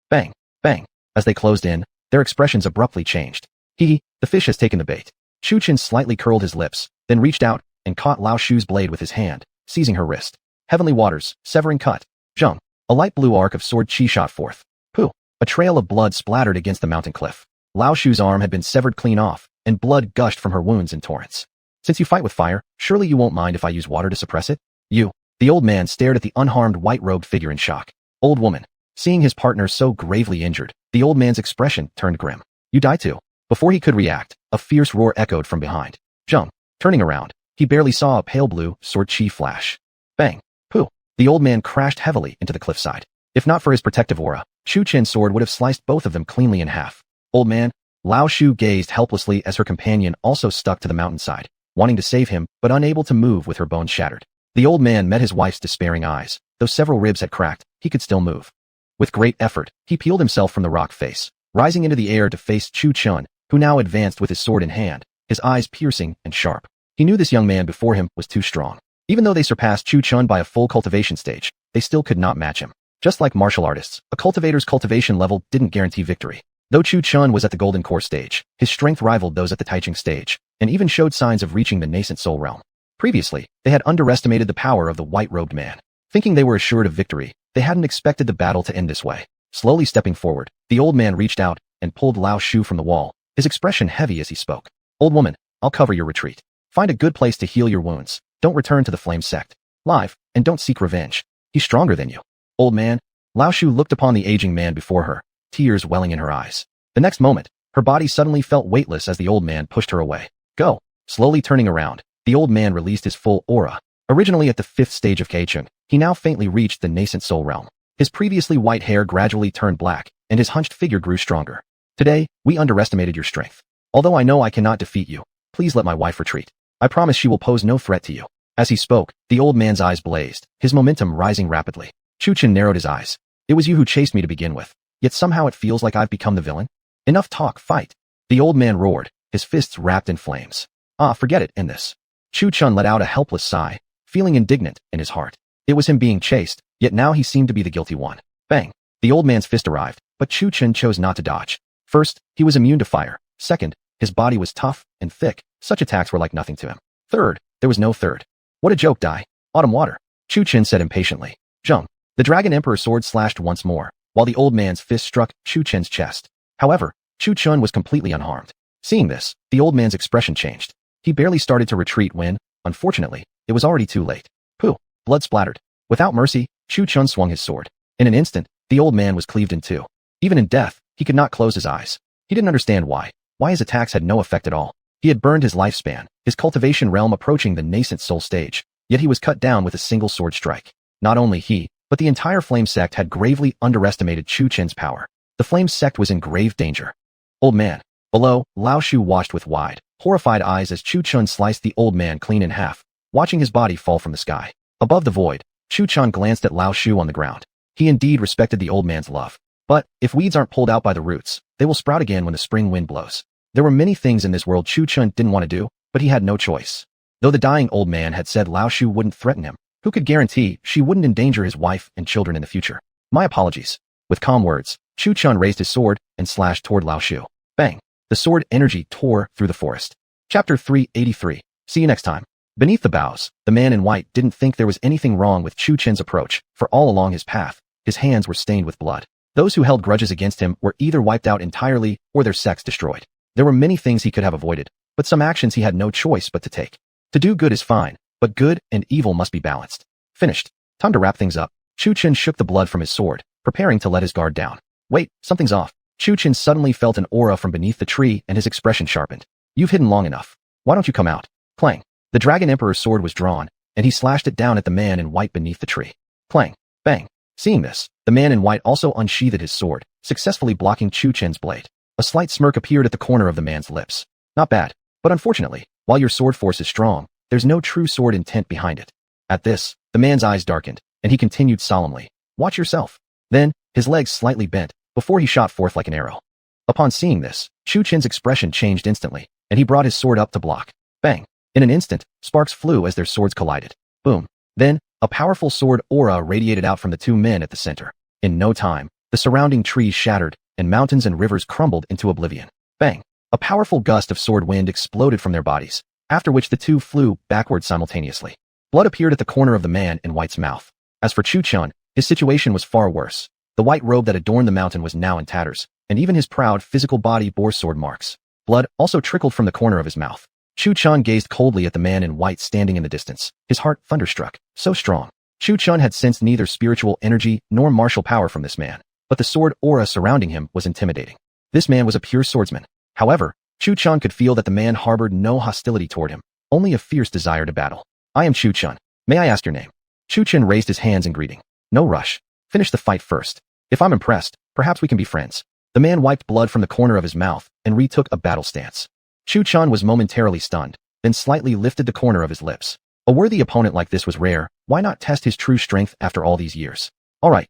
Bang, bang. As they closed in, their expressions abruptly changed. Hee, the fish has taken the bait. Chu Chen slightly curled his lips, then reached out and caught Lao Shu's blade with his hand, seizing her wrist. Heavenly waters, severing cut. Zheng. A light blue arc of sword chi shot forth. Pooh. A trail of blood splattered against the mountain cliff. Lao Shu's arm had been severed clean off, and blood gushed from her wounds in torrents. Since you fight with fire, surely you won't mind if I use water to suppress it? You. The old man stared at the unharmed white-robed figure in shock. Old woman. Seeing his partner so gravely injured, the old man's expression turned grim. You die too. Before he could react, a fierce roar echoed from behind. Zheng. Turning around, he barely saw a pale blue sword chi flash. Bang. Pooh. The old man crashed heavily into the cliffside. If not for his protective aura, Chu Chen's sword would have sliced both of them cleanly in half. Old man. Lao Shu gazed helplessly as her companion also stuck to the mountainside, wanting to save him but unable to move with her bones shattered. The old man met his wife's despairing eyes. Though several ribs had cracked, he could still move. With great effort, he peeled himself from the rock face, rising into the air to face Chu Chen, who now advanced with his sword in hand, his eyes piercing and sharp. He knew this young man before him was too strong. Even though they surpassed Chu Chen by a full cultivation stage, they still could not match him. Just like martial artists, a cultivator's cultivation level didn't guarantee victory. Though Chu Chen was at the Golden Core stage, his strength rivaled those at the Taiching stage, and even showed signs of reaching the nascent soul realm. Previously, they had underestimated the power of the white-robed man. Thinking they were assured of victory, they hadn't expected the battle to end this way. Slowly stepping forward, the old man reached out and pulled Lao Shu from the wall, his expression heavy as he spoke. Old woman, I'll cover your retreat. Find a good place to heal your wounds. Don't return to the flame sect. Live, and don't seek revenge. He's stronger than you. Old man. Lao Shu looked upon the aging man before her, tears welling in her eyes. The next moment, her body suddenly felt weightless as the old man pushed her away. Go. Slowly turning around, the old man released his full aura. Originally at the 5th stage of Keichun, he now faintly reached the nascent soul realm. His previously white hair gradually turned black, and his hunched figure grew stronger. Today, we underestimated your strength. Although I know I cannot defeat you, please let my wife retreat. I promise she will pose no threat to you. As he spoke, the old man's eyes blazed, his momentum rising rapidly. Chu Chen narrowed his eyes. It was you who chased me to begin with, yet somehow it feels like I've become the villain. Enough talk, fight. The old man roared, his fists wrapped in flames. Ah, forget it, in this. Chu Chen let out a helpless sigh, feeling indignant in his heart. It was him being chased, yet now he seemed to be the guilty one. Bang. The old man's fist arrived, but Chu Chen chose not to dodge. First, he was immune to fire. Second, his body was tough and thick. Such attacks were like nothing to him. Third, there was no third. What a joke, Dai. Autumn water. Chu Chen said impatiently. Zheng. The Dragon Emperor's sword slashed once more, while the old man's fist struck Chu Chen's chest. However, Chu Chen was completely unharmed. Seeing this, the old man's expression changed. He barely started to retreat when, unfortunately, it was already too late. Pooh. Blood splattered. Without mercy, Chu Chen swung his sword. In an instant, the old man was cleaved in two. Even in death, he could not close his eyes. He didn't understand why. Why his attacks had no effect at all. He had burned his lifespan, his cultivation realm approaching the nascent soul stage, yet he was cut down with a single sword strike. Not only he, but the entire flame sect had gravely underestimated Chu Chen's power. The flame sect was in grave danger. Old man. Below, Lao Shu watched with wide, horrified eyes as Chu Chen sliced the old man clean in half, watching his body fall from the sky. Above the void, Chu Chen glanced at Lao Shu on the ground. He indeed respected the old man's love. But, if weeds aren't pulled out by the roots, they will sprout again when the spring wind blows. There were many things in this world Chu Chen didn't want to do, but he had no choice. Though the dying old man had said Lao Shu wouldn't threaten him, who could guarantee she wouldn't endanger his wife and children in the future? My apologies. With calm words, Chu Chen raised his sword and slashed toward Lao Shu. Bang! The sword energy tore through the forest. Chapter 383. See you next time. Beneath the boughs, the man in white didn't think there was anything wrong with Chu Chen's approach, for all along his path, his hands were stained with blood. Those who held grudges against him were either wiped out entirely or their sects destroyed. There were many things he could have avoided, but some actions he had no choice but to take. To do good is fine, but good and evil must be balanced. Finished. Time to wrap things up. Chu Chen shook the blood from his sword, preparing to let his guard down. Wait, something's off. Chu Chen suddenly felt an aura from beneath the tree and his expression sharpened. You've hidden long enough. Why don't you come out? Clang. The Dragon Emperor's sword was drawn, and he slashed it down at the man in white beneath the tree. Clang. Bang. Seeing this, the man in white also unsheathed his sword, successfully blocking Chu Chen's blade. A slight smirk appeared at the corner of the man's lips. Not bad, but unfortunately, while your sword force is strong, there's no true sword intent behind it. At this, the man's eyes darkened, and he continued solemnly. Watch yourself. Then, his legs slightly bent, before he shot forth like an arrow. Upon seeing this, Chu Chen's expression changed instantly, and he brought his sword up to block. Bang! In an instant, sparks flew as their swords collided. Boom! Then, a powerful sword aura radiated out from the two men at the center. In no time, the surrounding trees shattered, and mountains and rivers crumbled into oblivion. Bang! A powerful gust of sword wind exploded from their bodies, after which the two flew backward simultaneously. Blood appeared at the corner of the man in white's mouth. As for Chu Chun, his situation was far worse. The white robe that adorned the mountain was now in tatters, and even his proud physical body bore sword marks. Blood also trickled from the corner of his mouth. Chu Chun gazed coldly at the man in white standing in the distance, his heart thunderstruck, so strong. Chu Chun had sensed neither spiritual energy nor martial power from this man, but the sword aura surrounding him was intimidating. This man was a pure swordsman. However, Chu Chun could feel that the man harbored no hostility toward him, only a fierce desire to battle. I am Chu Chun. May I ask your name? Chu Chun raised his hands in greeting. No rush. Finish the fight first. If I'm impressed, perhaps we can be friends. The man wiped blood from the corner of his mouth and retook a battle stance. Chu Chun was momentarily stunned, then slightly lifted the corner of his lips. A worthy opponent like this was rare. Why not test his true strength after all these years? All right,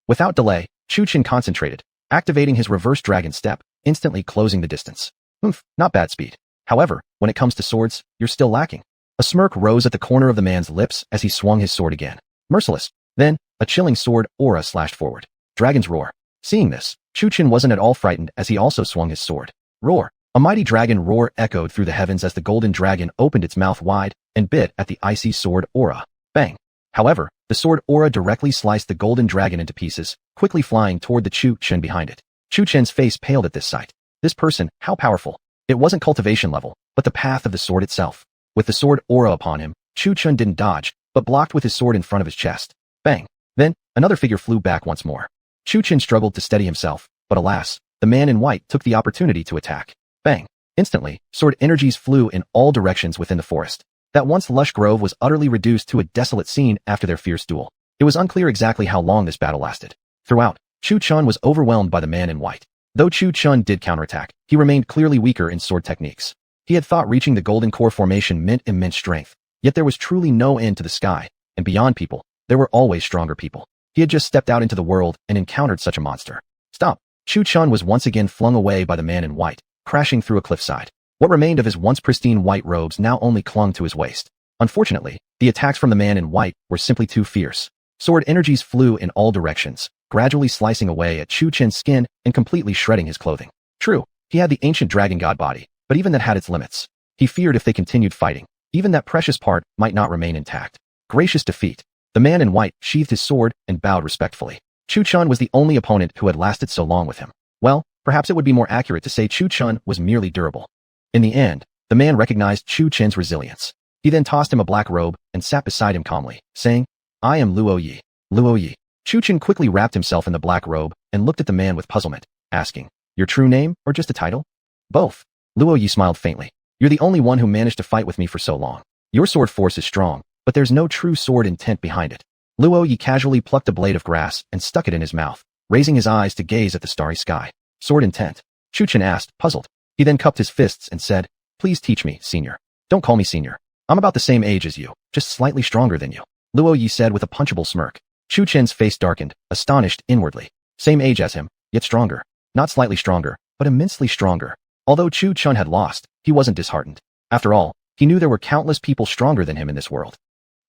without delay, Chu Chun concentrated, activating his reverse dragon step, instantly closing the distance. Not bad speed. However, when it comes to swords, you're still lacking. A smirk rose at the corner of the man's lips as he swung his sword again. Merciless. Then, a chilling sword aura slashed forward. Dragon's roar. Seeing this, Chu Chun wasn't at all frightened as he also swung his sword. Roar. A mighty dragon roar echoed through the heavens as the golden dragon opened its mouth wide and bit at the icy sword aura. Bang. However, the sword aura directly sliced the golden dragon into pieces, quickly flying toward the Chu Chun behind it. Chu Chun's face paled at this sight. This person, how powerful. It wasn't cultivation level, but the path of the sword itself. With the sword aura upon him, Chu Chun didn't dodge, but blocked with his sword in front of his chest. Bang. Then, another figure flew back once more. Chu Chun struggled to steady himself, but alas, the man in white took the opportunity to attack. Bang. Instantly, sword energies flew in all directions within the forest. That once lush grove was utterly reduced to a desolate scene after their fierce duel. It was unclear exactly how long this battle lasted. Throughout, Chu Chun was overwhelmed by the man in white. Though Chu Chun did counterattack, he remained clearly weaker in sword techniques. He had thought reaching the golden core formation meant immense strength, yet there was truly no end to the sky, and beyond people, there were always stronger people. He had just stepped out into the world and encountered such a monster. Stop! Chu Chun was once again flung away by the man in white, crashing through a cliffside. What remained of his once pristine white robes now only clung to his waist. Unfortunately, the attacks from the man in white were simply too fierce. Sword energies flew in all directions, gradually slicing away at Chu Chun's skin and completely shredding his clothing. True, he had the ancient dragon god body, but even that had its limits. He feared if they continued fighting, even that precious part might not remain intact. Gracious defeat. The man in white sheathed his sword and bowed respectfully. Chu Chun was the only opponent who had lasted so long with him. Well, perhaps it would be more accurate to say Chu Chun was merely durable. In the end, the man recognized Chu Chun's resilience. He then tossed him a black robe and sat beside him calmly, saying, I am Luo Yi. Luo Yi. Chu Chun quickly wrapped himself in the black robe and looked at the man with puzzlement, asking, your true name or just a title? Both. Luo Yi smiled faintly. You're the only one who managed to fight with me for so long. Your sword force is strong, but there's no true sword intent behind it. Luo Yi casually plucked a blade of grass and stuck it in his mouth, raising his eyes to gaze at the starry sky. Sword intent? Chu Chun asked, puzzled. He then cupped his fists and said, please teach me, senior. Don't call me senior. I'm about the same age as you, just slightly stronger than you. Luo Yi said with a punchable smirk. Chu Chun's face darkened, astonished inwardly. Same age as him, yet stronger. Not slightly stronger, but immensely stronger. Although Chu Chun had lost, he wasn't disheartened. After all, he knew there were countless people stronger than him in this world.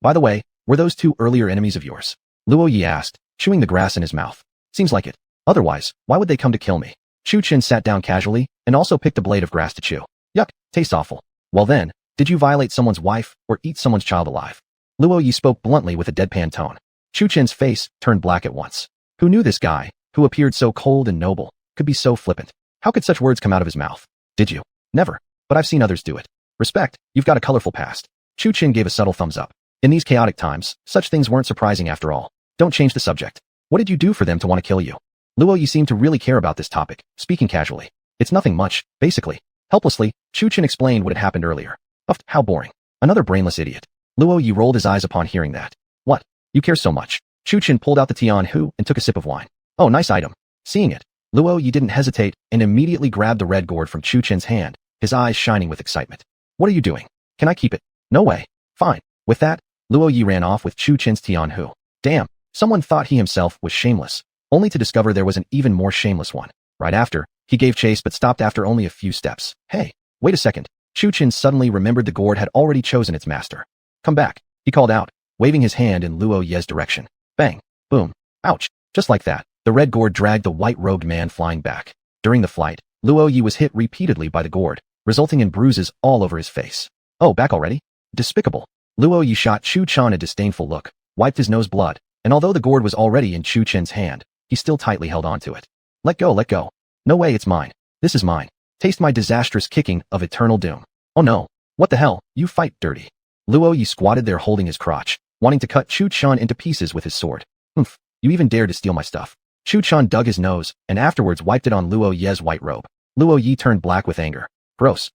By the way, were those two earlier enemies of yours? Luo Yi asked, chewing the grass in his mouth. Seems like it. Otherwise, why would they come to kill me? Chu Chun sat down casually and also picked a blade of grass to chew. Yuck, tastes awful. Well then, did you violate someone's wife or eat someone's child alive? Luo Yi spoke bluntly with a deadpan tone. Chu Chun's face turned black at once. Who knew this guy, who appeared so cold and noble, could be so flippant? How could such words come out of his mouth? Did you? Never. But I've seen others do it. Respect, you've got a colorful past. Chu Chun gave a subtle thumbs up. In these chaotic times, such things weren't surprising after all. Don't change the subject. What did you do for them to want to kill you? Luo Yi seemed to really care about this topic, speaking casually. It's nothing much, basically. Helplessly, Chu Chun explained what had happened earlier. Uffed, how boring. Another brainless idiot. Luo Yi rolled his eyes upon hearing that. What? You care so much? Chu Chun pulled out the Tian Hu and took a sip of wine. Oh, nice item. Seeing it, Luo Yi didn't hesitate and immediately grabbed the red gourd from Chu Chun's hand, his eyes shining with excitement. What are you doing? Can I keep it? No way. Fine. With that, Luo Yi ran off with Chu Chun's Tian Hu. Damn, someone thought he himself was shameless, only to discover there was an even more shameless one. Right after, he gave chase but stopped after only a few steps. Hey, wait a second. Chu Chun suddenly remembered the gourd had already chosen its master. Come back, he called out, waving his hand in Luo Yi's direction. Bang, boom, ouch. Just like that, the red gourd dragged the white-robed man flying back. During the flight, Luo Yi was hit repeatedly by the gourd, resulting in bruises all over his face. Oh, back already? Despicable. Luo Yi shot Chu Chen a disdainful look, wiped his nose blood, and although the gourd was already in Chu Chen's hand, he still tightly held onto it. Let go, let go. No way, it's mine. This is mine. Taste my disastrous kicking of eternal doom. Oh no. What the hell, you fight dirty. Luo Yi squatted there holding his crotch, wanting to cut Chu Chen into pieces with his sword. Humph, you even dare to steal my stuff. Chu Chen dug his nose, and afterwards wiped it on Luo Yi's white robe. Luo Yi turned black with anger. Gross.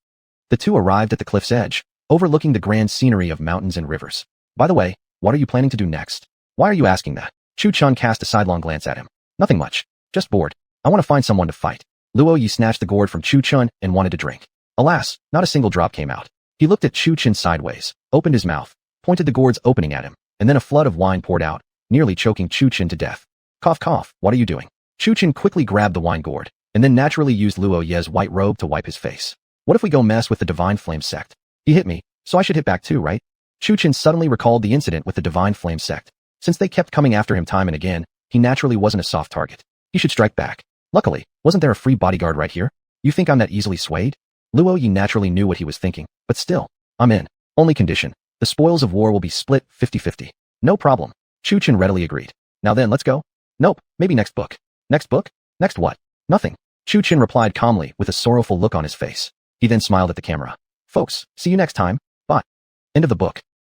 The two arrived at the cliff's edge, overlooking the grand scenery of mountains and rivers. By the way, what are you planning to do next? Why are you asking that? Chu Chen cast a sidelong glance at him. Nothing much. Just bored. I want to find someone to fight. Luo Yi snatched the gourd from Chu Chen and wanted to drink. Alas, not a single drop came out. He looked at Chu Chen sideways, opened his mouth, pointed the gourd's opening at him, and then a flood of wine poured out, nearly choking Chu Chen to death. Cough cough, what are you doing? Chu Chen quickly grabbed the wine gourd, and then naturally used Luo Yi's white robe to wipe his face. What if we go mess with the Divine Flame sect? He hit me, so I should hit back too, right? Chu Chen suddenly recalled the incident with the Divine Flame sect. Since they kept coming after him time and again, he naturally wasn't a soft target. He should strike back. Luckily, wasn't there a free bodyguard right here? You think I'm that easily swayed? Luo Yi naturally knew what he was thinking, but still, I'm in. Only condition. The spoils of war will be split 50-50. No problem. Chu Chen readily agreed. Now then, let's go. Nope, maybe next book. Next book? Next what? Nothing. Chu Chen replied calmly with a sorrowful look on his face. He then smiled at the camera. Folks, see you next time. Bye. End of the book.